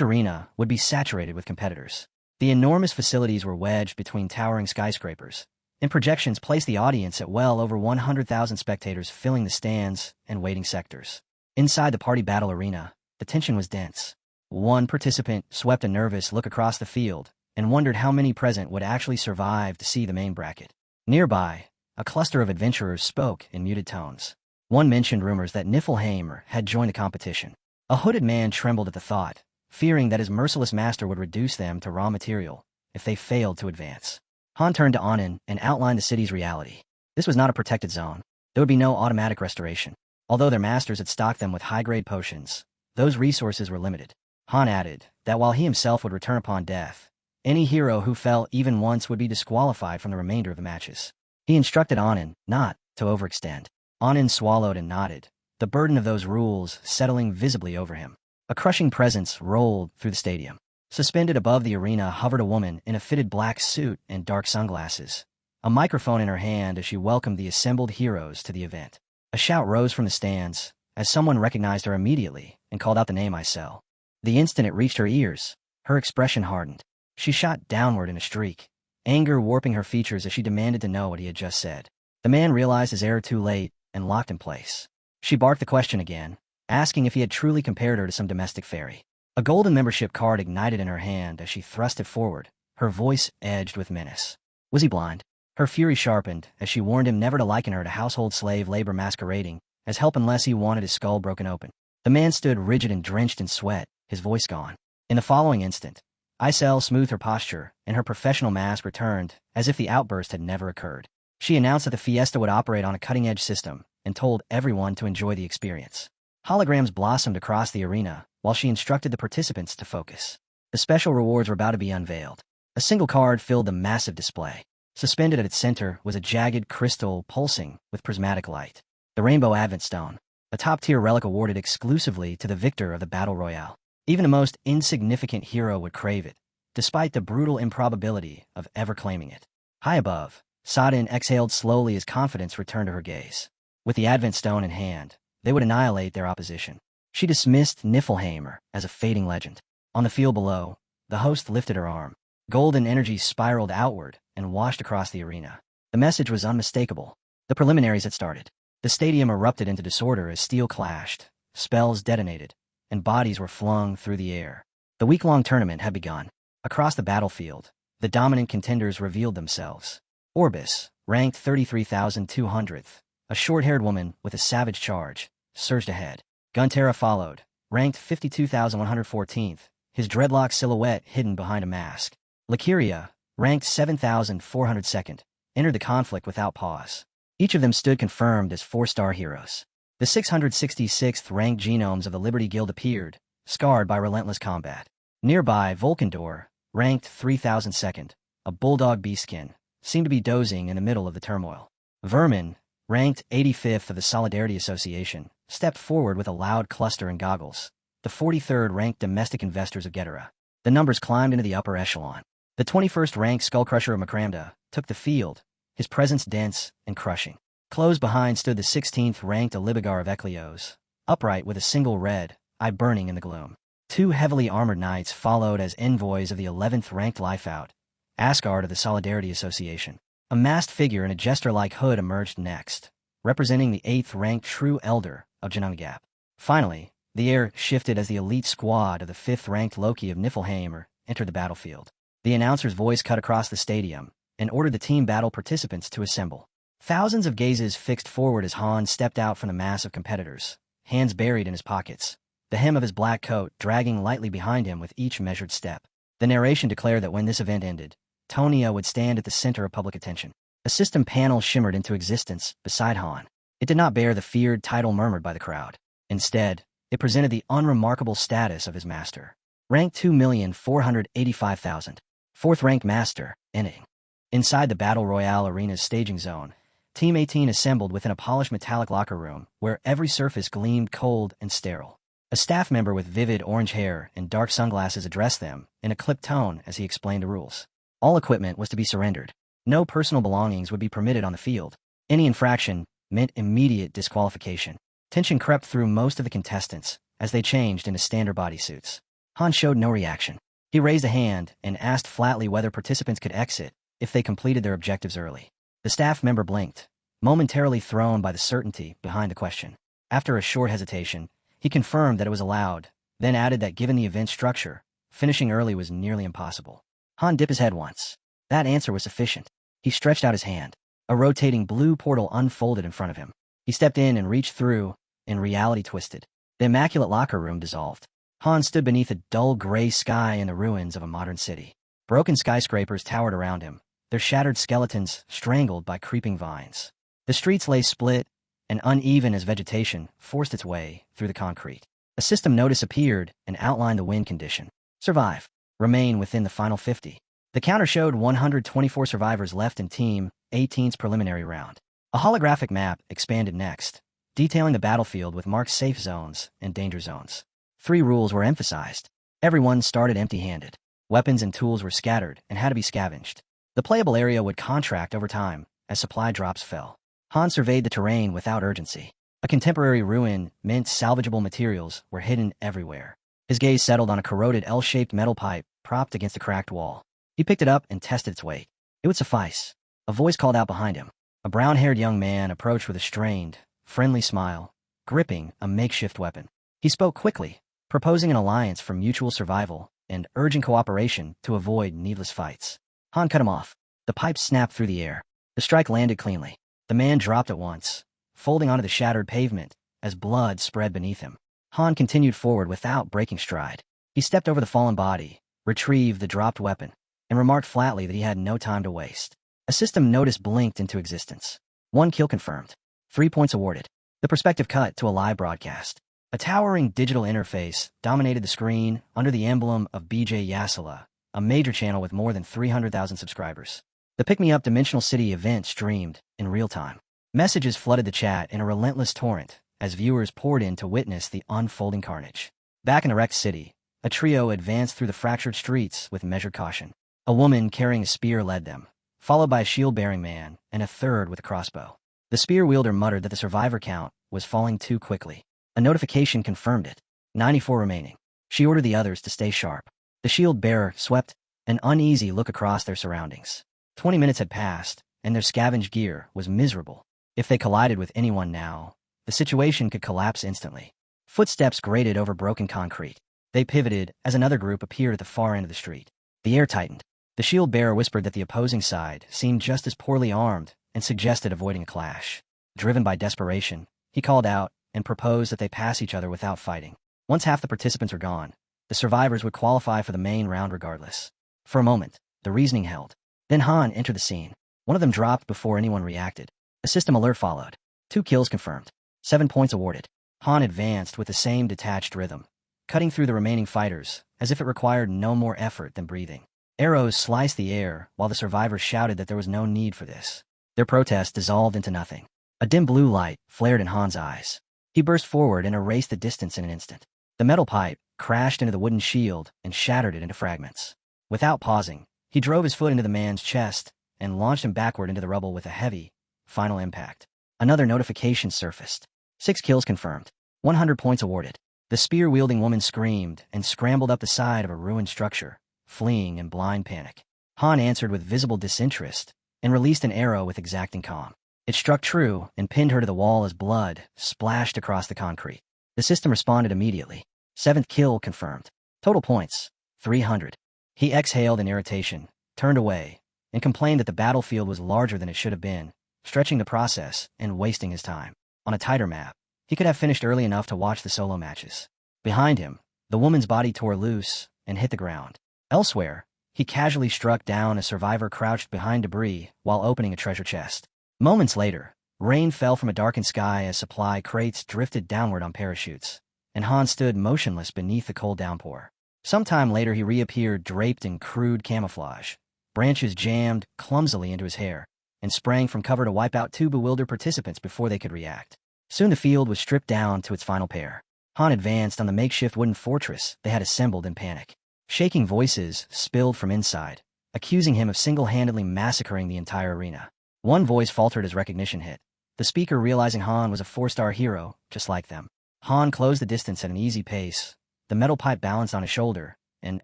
arena would be saturated with competitors. The enormous facilities were wedged between towering skyscrapers, and projections placed the audience at well over 100,000 spectators filling the stands and waiting sectors. Inside the party battle arena, the tension was dense. One participant swept a nervous look across the field and wondered how many present would actually survive to see the main bracket. Nearby, a cluster of adventurers spoke in muted tones. One mentioned rumors that Niflheim had joined the competition. A hooded man trembled at the thought, fearing that his merciless master would reduce them to raw material if they failed to advance. Han turned to Anand and outlined the city's reality. This was not a protected zone. There would be no automatic restoration. Although their masters had stocked them with high-grade potions, those resources were limited. Han added that while he himself would return upon death, any hero who fell even once would be disqualified from the remainder of the matches. He instructed Anand not to overextend. Anand swallowed and nodded, the burden of those rules settling visibly over him. A crushing presence rolled through the stadium. Suspended above the arena hovered a woman in a fitted black suit and dark sunglasses, a microphone in her hand as she welcomed the assembled heroes to the event. A shout rose from the stands as someone recognized her immediately and called out the name Isel. The instant it reached her ears, her expression hardened. She shot downward in a streak, anger warping her features as she demanded to know what he had just said. The man realized his error too late and locked in place. She barked the question again, asking if he had truly compared her to some domestic fairy. A golden membership card ignited in her hand as she thrust it forward, her voice edged with menace. Was he blind? Her fury sharpened as she warned him never to liken her to household slave labor masquerading as help unless he wanted his skull broken open. The man stood rigid and drenched in sweat, his voice gone. In the following instant, Isel smoothed her posture, and her professional mask returned as if the outburst had never occurred. She announced that the fiesta would operate on a cutting-edge system and told everyone to enjoy the experience. Holograms blossomed across the arena while she instructed the participants to focus. The special rewards were about to be unveiled. A single card filled the massive display. Suspended at its center was a jagged crystal pulsing with prismatic light. The Rainbow Advent Stone, a top-tier relic awarded exclusively to the victor of the Battle Royale. Even the most insignificant hero would crave it, despite the brutal improbability of ever claiming it. High above, Sadin exhaled slowly as confidence returned to her gaze. With the Advent Stone in hand, they would annihilate their opposition. She dismissed Niflheim as a fading legend. On the field below, the host lifted her arm. Golden energy spiraled outward and washed across the arena. The message was unmistakable. The preliminaries had started. The stadium erupted into disorder as steel clashed, spells detonated, and bodies were flung through the air. The week-long tournament had begun. Across the battlefield, the dominant contenders revealed themselves. Orbis, ranked 33,200th, a short-haired woman with a savage charge, surged ahead. Gunterra followed, ranked 52,114th, his dreadlock silhouette hidden behind a mask. Lakiria, ranked 7,402nd, entered the conflict without pause. Each of them stood confirmed as 4-star heroes. The 666th ranked genomes of the Liberty Guild appeared, scarred by relentless combat. Nearby, Volkendor, ranked 3,002nd, a bulldog beastkin, seemed to be dozing in the middle of the turmoil. Vermin, ranked 85th of the Solidarity Association, stepped forward with a loud cluster and goggles, the 43rd ranked domestic investors of Gedera. The numbers climbed into the upper echelon. The 21st ranked Skullcrusher of Makramda took the field, his presence dense and crushing. Close behind stood the 16th ranked Alibigar of Eklios, upright with a single red eye burning in the gloom. Two heavily armored knights followed as envoys of the 11th ranked Lifeout, Asgard of the Solidarity Association. A masked figure in a jester-like hood emerged next, representing the 8th ranked True Elder of Janungagap. Finally, the air shifted as the elite squad of the 5th ranked Loki of Niflheim entered the battlefield. The announcer's voice cut across the stadium and ordered the team battle participants to assemble. Thousands of gazes fixed forward as Han stepped out from the mass of competitors, hands buried in his pockets, the hem of his black coat dragging lightly behind him with each measured step. The narration declared that when this event ended, Tonia would stand at the center of public attention. A system panel shimmered into existence beside Han. It did not bear the feared title murmured by the crowd. Instead, it presented the unremarkable status of his master. Rank 2,485,000. 4th ranked master, Inning. Inside the Battle Royale Arena's staging zone, Team 18 assembled within a polished metallic locker room where every surface gleamed cold and sterile. A staff member with vivid orange hair and dark sunglasses addressed them in a clipped tone as he explained the rules. All equipment was to be surrendered. No personal belongings would be permitted on the field. Any infraction meant immediate disqualification. Tension crept through most of the contestants as they changed into standard bodysuits. Han showed no reaction. He raised a hand and asked flatly whether participants could exit if they completed their objectives early. The staff member blinked, momentarily thrown by the certainty behind the question. After a short hesitation, he confirmed that it was allowed, then added that given the event structure, finishing early was nearly impossible. Han dipped his head once. That answer was sufficient. He stretched out his hand. A rotating blue portal unfolded in front of him. He stepped in and reached through, and reality twisted. The immaculate locker room dissolved. Han stood beneath a dull gray sky in the ruins of a modern city. Broken skyscrapers towered around him, their shattered skeletons strangled by creeping vines. The streets lay split and uneven as vegetation forced its way through the concrete. A system notice appeared and outlined the win condition. Survive. Remain within the final 50. The counter showed 124 survivors left in Team 18's preliminary round. A holographic map expanded next, detailing the battlefield with marked safe zones and danger zones. 3 rules were emphasized. Everyone started empty-handed. Weapons and tools were scattered and had to be scavenged. The playable area would contract over time as supply drops fell. Han surveyed the terrain without urgency. A contemporary ruin meant salvageable materials were hidden everywhere. His gaze settled on a corroded L-shaped metal pipe propped against a cracked wall. He picked it up and tested its weight. It would suffice. A voice called out behind him. A brown-haired young man approached with a strained, friendly smile, gripping a makeshift weapon. He spoke quickly, proposing an alliance for mutual survival and urging cooperation to avoid needless fights. Han cut him off. The pipe snapped through the air. The strike landed cleanly. The man dropped at once, folding onto the shattered pavement as blood spread beneath him. Han continued forward without breaking stride. He stepped over the fallen body, retrieved the dropped weapon, and remarked flatly that he had no time to waste. A system notice blinked into existence. 1 kill confirmed. 3 points awarded. The perspective cut to a live broadcast. A towering digital interface dominated the screen under the emblem of BJ Yasala, a major channel with more than 300,000 subscribers. The Pick Me Up Dimensional City event streamed in real time. Messages flooded the chat in a relentless torrent as viewers poured in to witness the unfolding carnage. Back in the wrecked city, a trio advanced through the fractured streets with measured caution. A woman carrying a spear led them, followed by a shield-bearing man and a third with a crossbow. The spear wielder muttered that the survivor count was falling too quickly. A notification confirmed it. 94 remaining. She ordered the others to stay sharp. The shield-bearer swept an uneasy look across their surroundings. 20 minutes had passed, and their scavenged gear was miserable. If they collided with anyone now, the situation could collapse instantly. Footsteps grated over broken concrete. They pivoted as another group appeared at the far end of the street. The air tightened. The shield-bearer whispered that the opposing side seemed just as poorly armed and suggested avoiding a clash. Driven by desperation, he called out and proposed that they pass each other without fighting. Once half the participants were gone, the survivors would qualify for the main round regardless. For a moment, the reasoning held. Then Han entered the scene. One of them dropped before anyone reacted. A system alert followed. 2 kills confirmed. 7 points awarded. Han advanced with the same detached rhythm, cutting through the remaining fighters as if it required no more effort than breathing. Arrows sliced the air while the survivors shouted that there was no need for this. Their protest dissolved into nothing. A dim blue light flared in Han's eyes. He burst forward and erased the distance in an instant. The metal pipe crashed into the wooden shield and shattered it into fragments. Without pausing, he drove his foot into the man's chest and launched him backward into the rubble with a heavy, final impact. Another notification surfaced. 6 kills confirmed. 100 points awarded. The spear-wielding woman screamed and scrambled up the side of a ruined structure, fleeing in blind panic. Han answered with visible disinterest and released an arrow with exacting calm. It struck true and pinned her to the wall as blood splashed across the concrete. The system responded immediately. 7th kill confirmed. Total points, 300. He exhaled in irritation, turned away, and complained that the battlefield was larger than it should have been, stretching the process and wasting his time. On a tighter map, he could have finished early enough to watch the solo matches. Behind him, the woman's body tore loose and hit the ground. Elsewhere, he casually struck down a survivor crouched behind debris while opening a treasure chest. Moments later, rain fell from a darkened sky as supply crates drifted downward on parachutes, and Han stood motionless beneath the cold downpour. Sometime later he reappeared draped in crude camouflage. Branches jammed clumsily into his hair, and sprang from cover to wipe out 2 bewildered participants before they could react. Soon the field was stripped down to its final pair. Han advanced on the makeshift wooden fortress they had assembled in panic. Shaking voices spilled from inside, accusing him of single-handedly massacring the entire arena. One voice faltered as recognition hit, the speaker realizing Han was a 4-star hero, just like them. Han closed the distance at an easy pace, the metal pipe balanced on his shoulder, and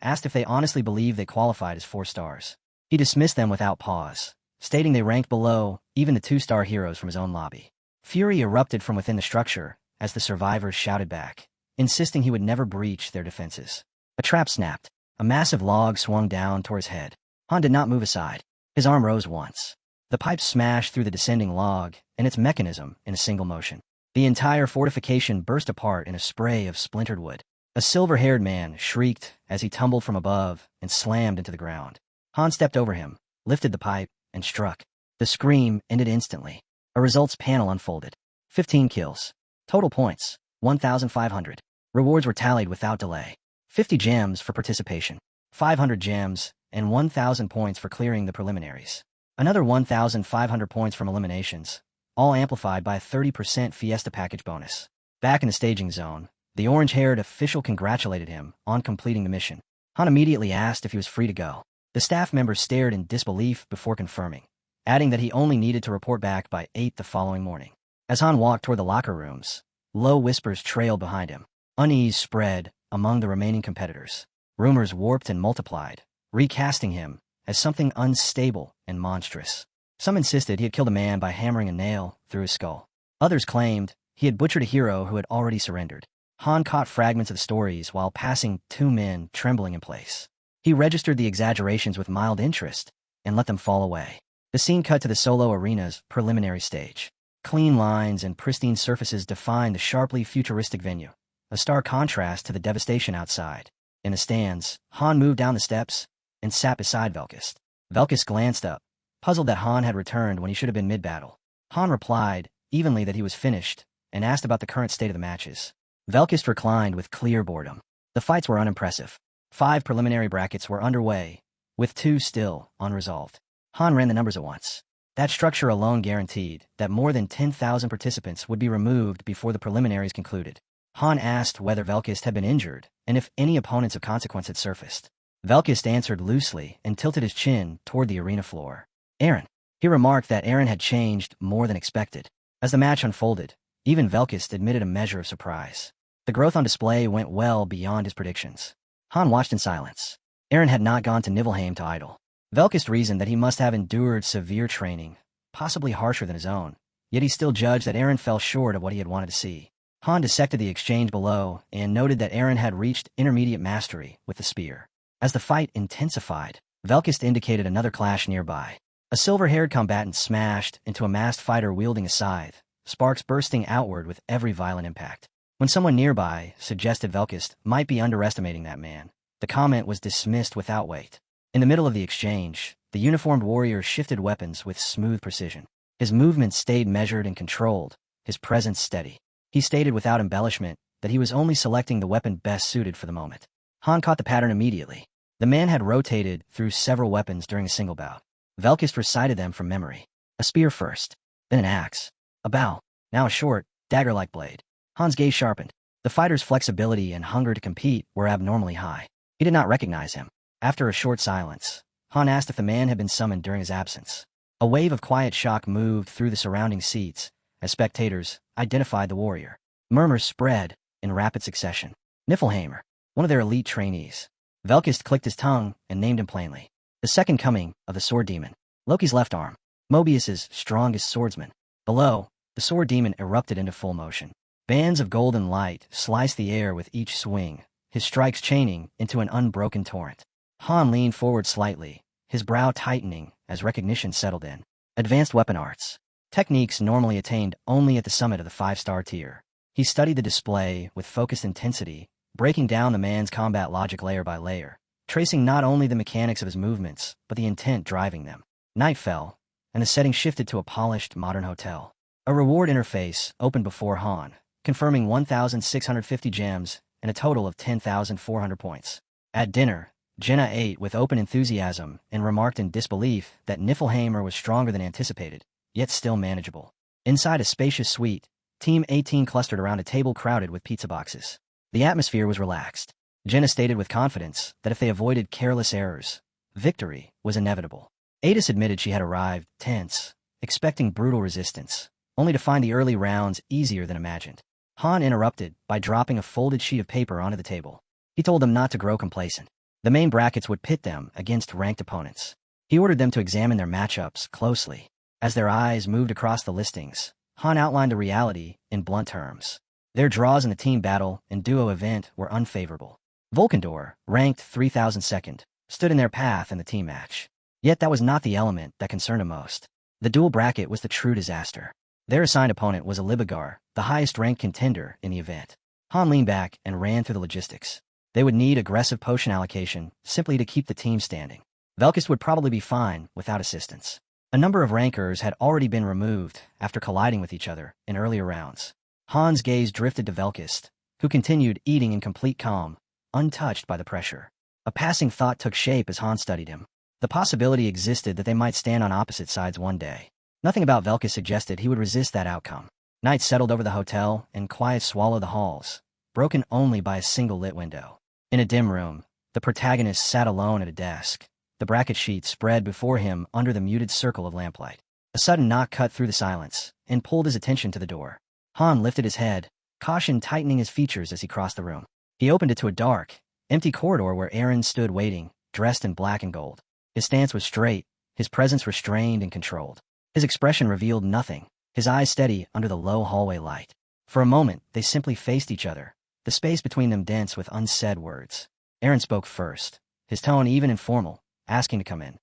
asked if they honestly believed they qualified as 4 stars. He dismissed them without pause, stating they ranked below even the 2-star heroes from his own lobby. Fury erupted from within the structure as the survivors shouted back, insisting he would never breach their defenses. A trap snapped. A massive log swung down toward his head. Han did not move aside. His arm rose once. The pipe smashed through the descending log and its mechanism in a single motion. The entire fortification burst apart in a spray of splintered wood. A silver-haired man shrieked as he tumbled from above and slammed into the ground. Han stepped over him, lifted the pipe, and struck. The scream ended instantly. A results panel unfolded. 15 kills. Total points, 1,500. Rewards were tallied without delay. 50 gems for participation, 500 gems, and 1,000 points for clearing the preliminaries. Another 1,500 points from eliminations, all amplified by a 30% Fiesta package bonus. Back in the staging zone, the orange-haired official congratulated him on completing the mission. Han immediately asked if he was free to go. The staff member stared in disbelief before confirming, adding that he only needed to report back by 8 the following morning. As Han walked toward the locker rooms, low whispers trailed behind him. Unease spread among the remaining competitors. Rumors warped and multiplied, recasting him as something unstable and monstrous. Some insisted he had killed a man by hammering a nail through his skull. Others claimed he had butchered a hero who had already surrendered. Han caught fragments of the stories while passing 2 men trembling in place. He registered the exaggerations with mild interest and let them fall away. The scene cut to the solo arena's preliminary stage. Clean lines and pristine surfaces defined the sharply futuristic venue, a stark contrast to the devastation outside. In the stands, Han moved down the steps and sat beside Velkist. Velkist glanced up, puzzled that Han had returned when he should have been mid-battle. Han replied evenly that he was finished and asked about the current state of the matches. Velkist reclined with clear boredom. The fights were unimpressive. 5 preliminary brackets were underway, with 2 still unresolved. Han ran the numbers at once. That structure alone guaranteed that more than 10,000 participants would be removed before the preliminaries concluded. Han asked whether Velkist had been injured and if any opponents of consequence had surfaced. Velkist answered loosely and tilted his chin toward the arena floor. Aaron. He remarked that Aaron had changed more than expected. As the match unfolded, even Velkist admitted a measure of surprise. The growth on display went well beyond his predictions. Han watched in silence. Aaron had not gone to Nibelheim to idle. Velkist reasoned that he must have endured severe training, possibly harsher than his own, yet he still judged that Aaron fell short of what he had wanted to see. Han dissected the exchange below and noted that Aaron had reached intermediate mastery with the spear. As the fight intensified, Velkist indicated another clash nearby. A silver-haired combatant smashed into a masked fighter wielding a scythe, sparks bursting outward with every violent impact. When someone nearby suggested Velkist might be underestimating that man, the comment was dismissed without weight. In the middle of the exchange, the uniformed warrior shifted weapons with smooth precision. His movements stayed measured and controlled, his presence steady. He stated without embellishment that he was only selecting the weapon best suited for the moment. Han caught the pattern immediately. The man had rotated through several weapons during a single bout. Velkist recited them from memory. A spear first, then an axe, a bow, now a short, dagger-like blade. Han's gaze sharpened. The fighter's flexibility and hunger to compete were abnormally high. He did not recognize him. After a short silence, Han asked if the man had been summoned during his absence. A wave of quiet shock moved through the surrounding seats as spectators identified the warrior. Murmurs spread in rapid succession. Niflheimer, one of their elite trainees. Velkist clicked his tongue and named him plainly. The second coming of the sword demon. Loki's left arm. Mobius's strongest swordsman. Below, the sword demon erupted into full motion. Bands of golden light sliced the air with each swing, his strikes chaining into an unbroken torrent. Han leaned forward slightly, his brow tightening as recognition settled in. Advanced weapon arts. Techniques normally attained only at the summit of the 5-star tier. He studied the display with focused intensity, breaking down the man's combat logic layer by layer, tracing not only the mechanics of his movements, but the intent driving them. Night fell, and the setting shifted to a polished, modern hotel. A reward interface opened before Han, confirming 1,650 gems and a total of 10,400 points. At dinner, Jenna ate with open enthusiasm and remarked in disbelief that Niflheimer was stronger than anticipated, yet still manageable. Inside a spacious suite, Team 18 clustered around a table crowded with pizza boxes. The atmosphere was relaxed. Jenna stated with confidence that if they avoided careless errors, victory was inevitable. Adis admitted she had arrived, tense, expecting brutal resistance, only to find the early rounds easier than imagined. Han interrupted by dropping a folded sheet of paper onto the table. He told them not to grow complacent. The main brackets would pit them against ranked opponents. He ordered them to examine their matchups closely. As their eyes moved across the listings, Han outlined the reality in blunt terms. Their draws in the team battle and duo event were unfavorable. Volkendor, ranked 3,002nd, stood in their path in the team match. Yet that was not the element that concerned him most. The dual bracket was the true disaster. Their assigned opponent was a Libigar, the highest-ranked contender in the event. Han leaned back and ran through the logistics. They would need aggressive potion allocation simply to keep the team standing. Velkist would probably be fine without assistance. A number of rankers had already been removed after colliding with each other in earlier rounds. Han's gaze drifted to Velkist, who continued eating in complete calm, untouched by the pressure. A passing thought took shape as Han studied him. The possibility existed that they might stand on opposite sides one day. Nothing about Velkist suggested he would resist that outcome. Night settled over the hotel, and quiet swallowed the halls, broken only by a single lit window. In a dim room, the protagonist sat alone at a desk, the bracket sheet spread before him under the muted circle of lamplight. A sudden knock cut through the silence and pulled his attention to the door. Han lifted his head, caution tightening his features as he crossed the room. He opened it to a dark, empty corridor where Aaron stood waiting, dressed in black and gold. His stance was straight, his presence restrained and controlled. His expression revealed nothing, his eyes steady under the low hallway light. For a moment, they simply faced each other, the space between them dense with unsaid words. Aaron spoke first, his tone even and formal, asking to come in.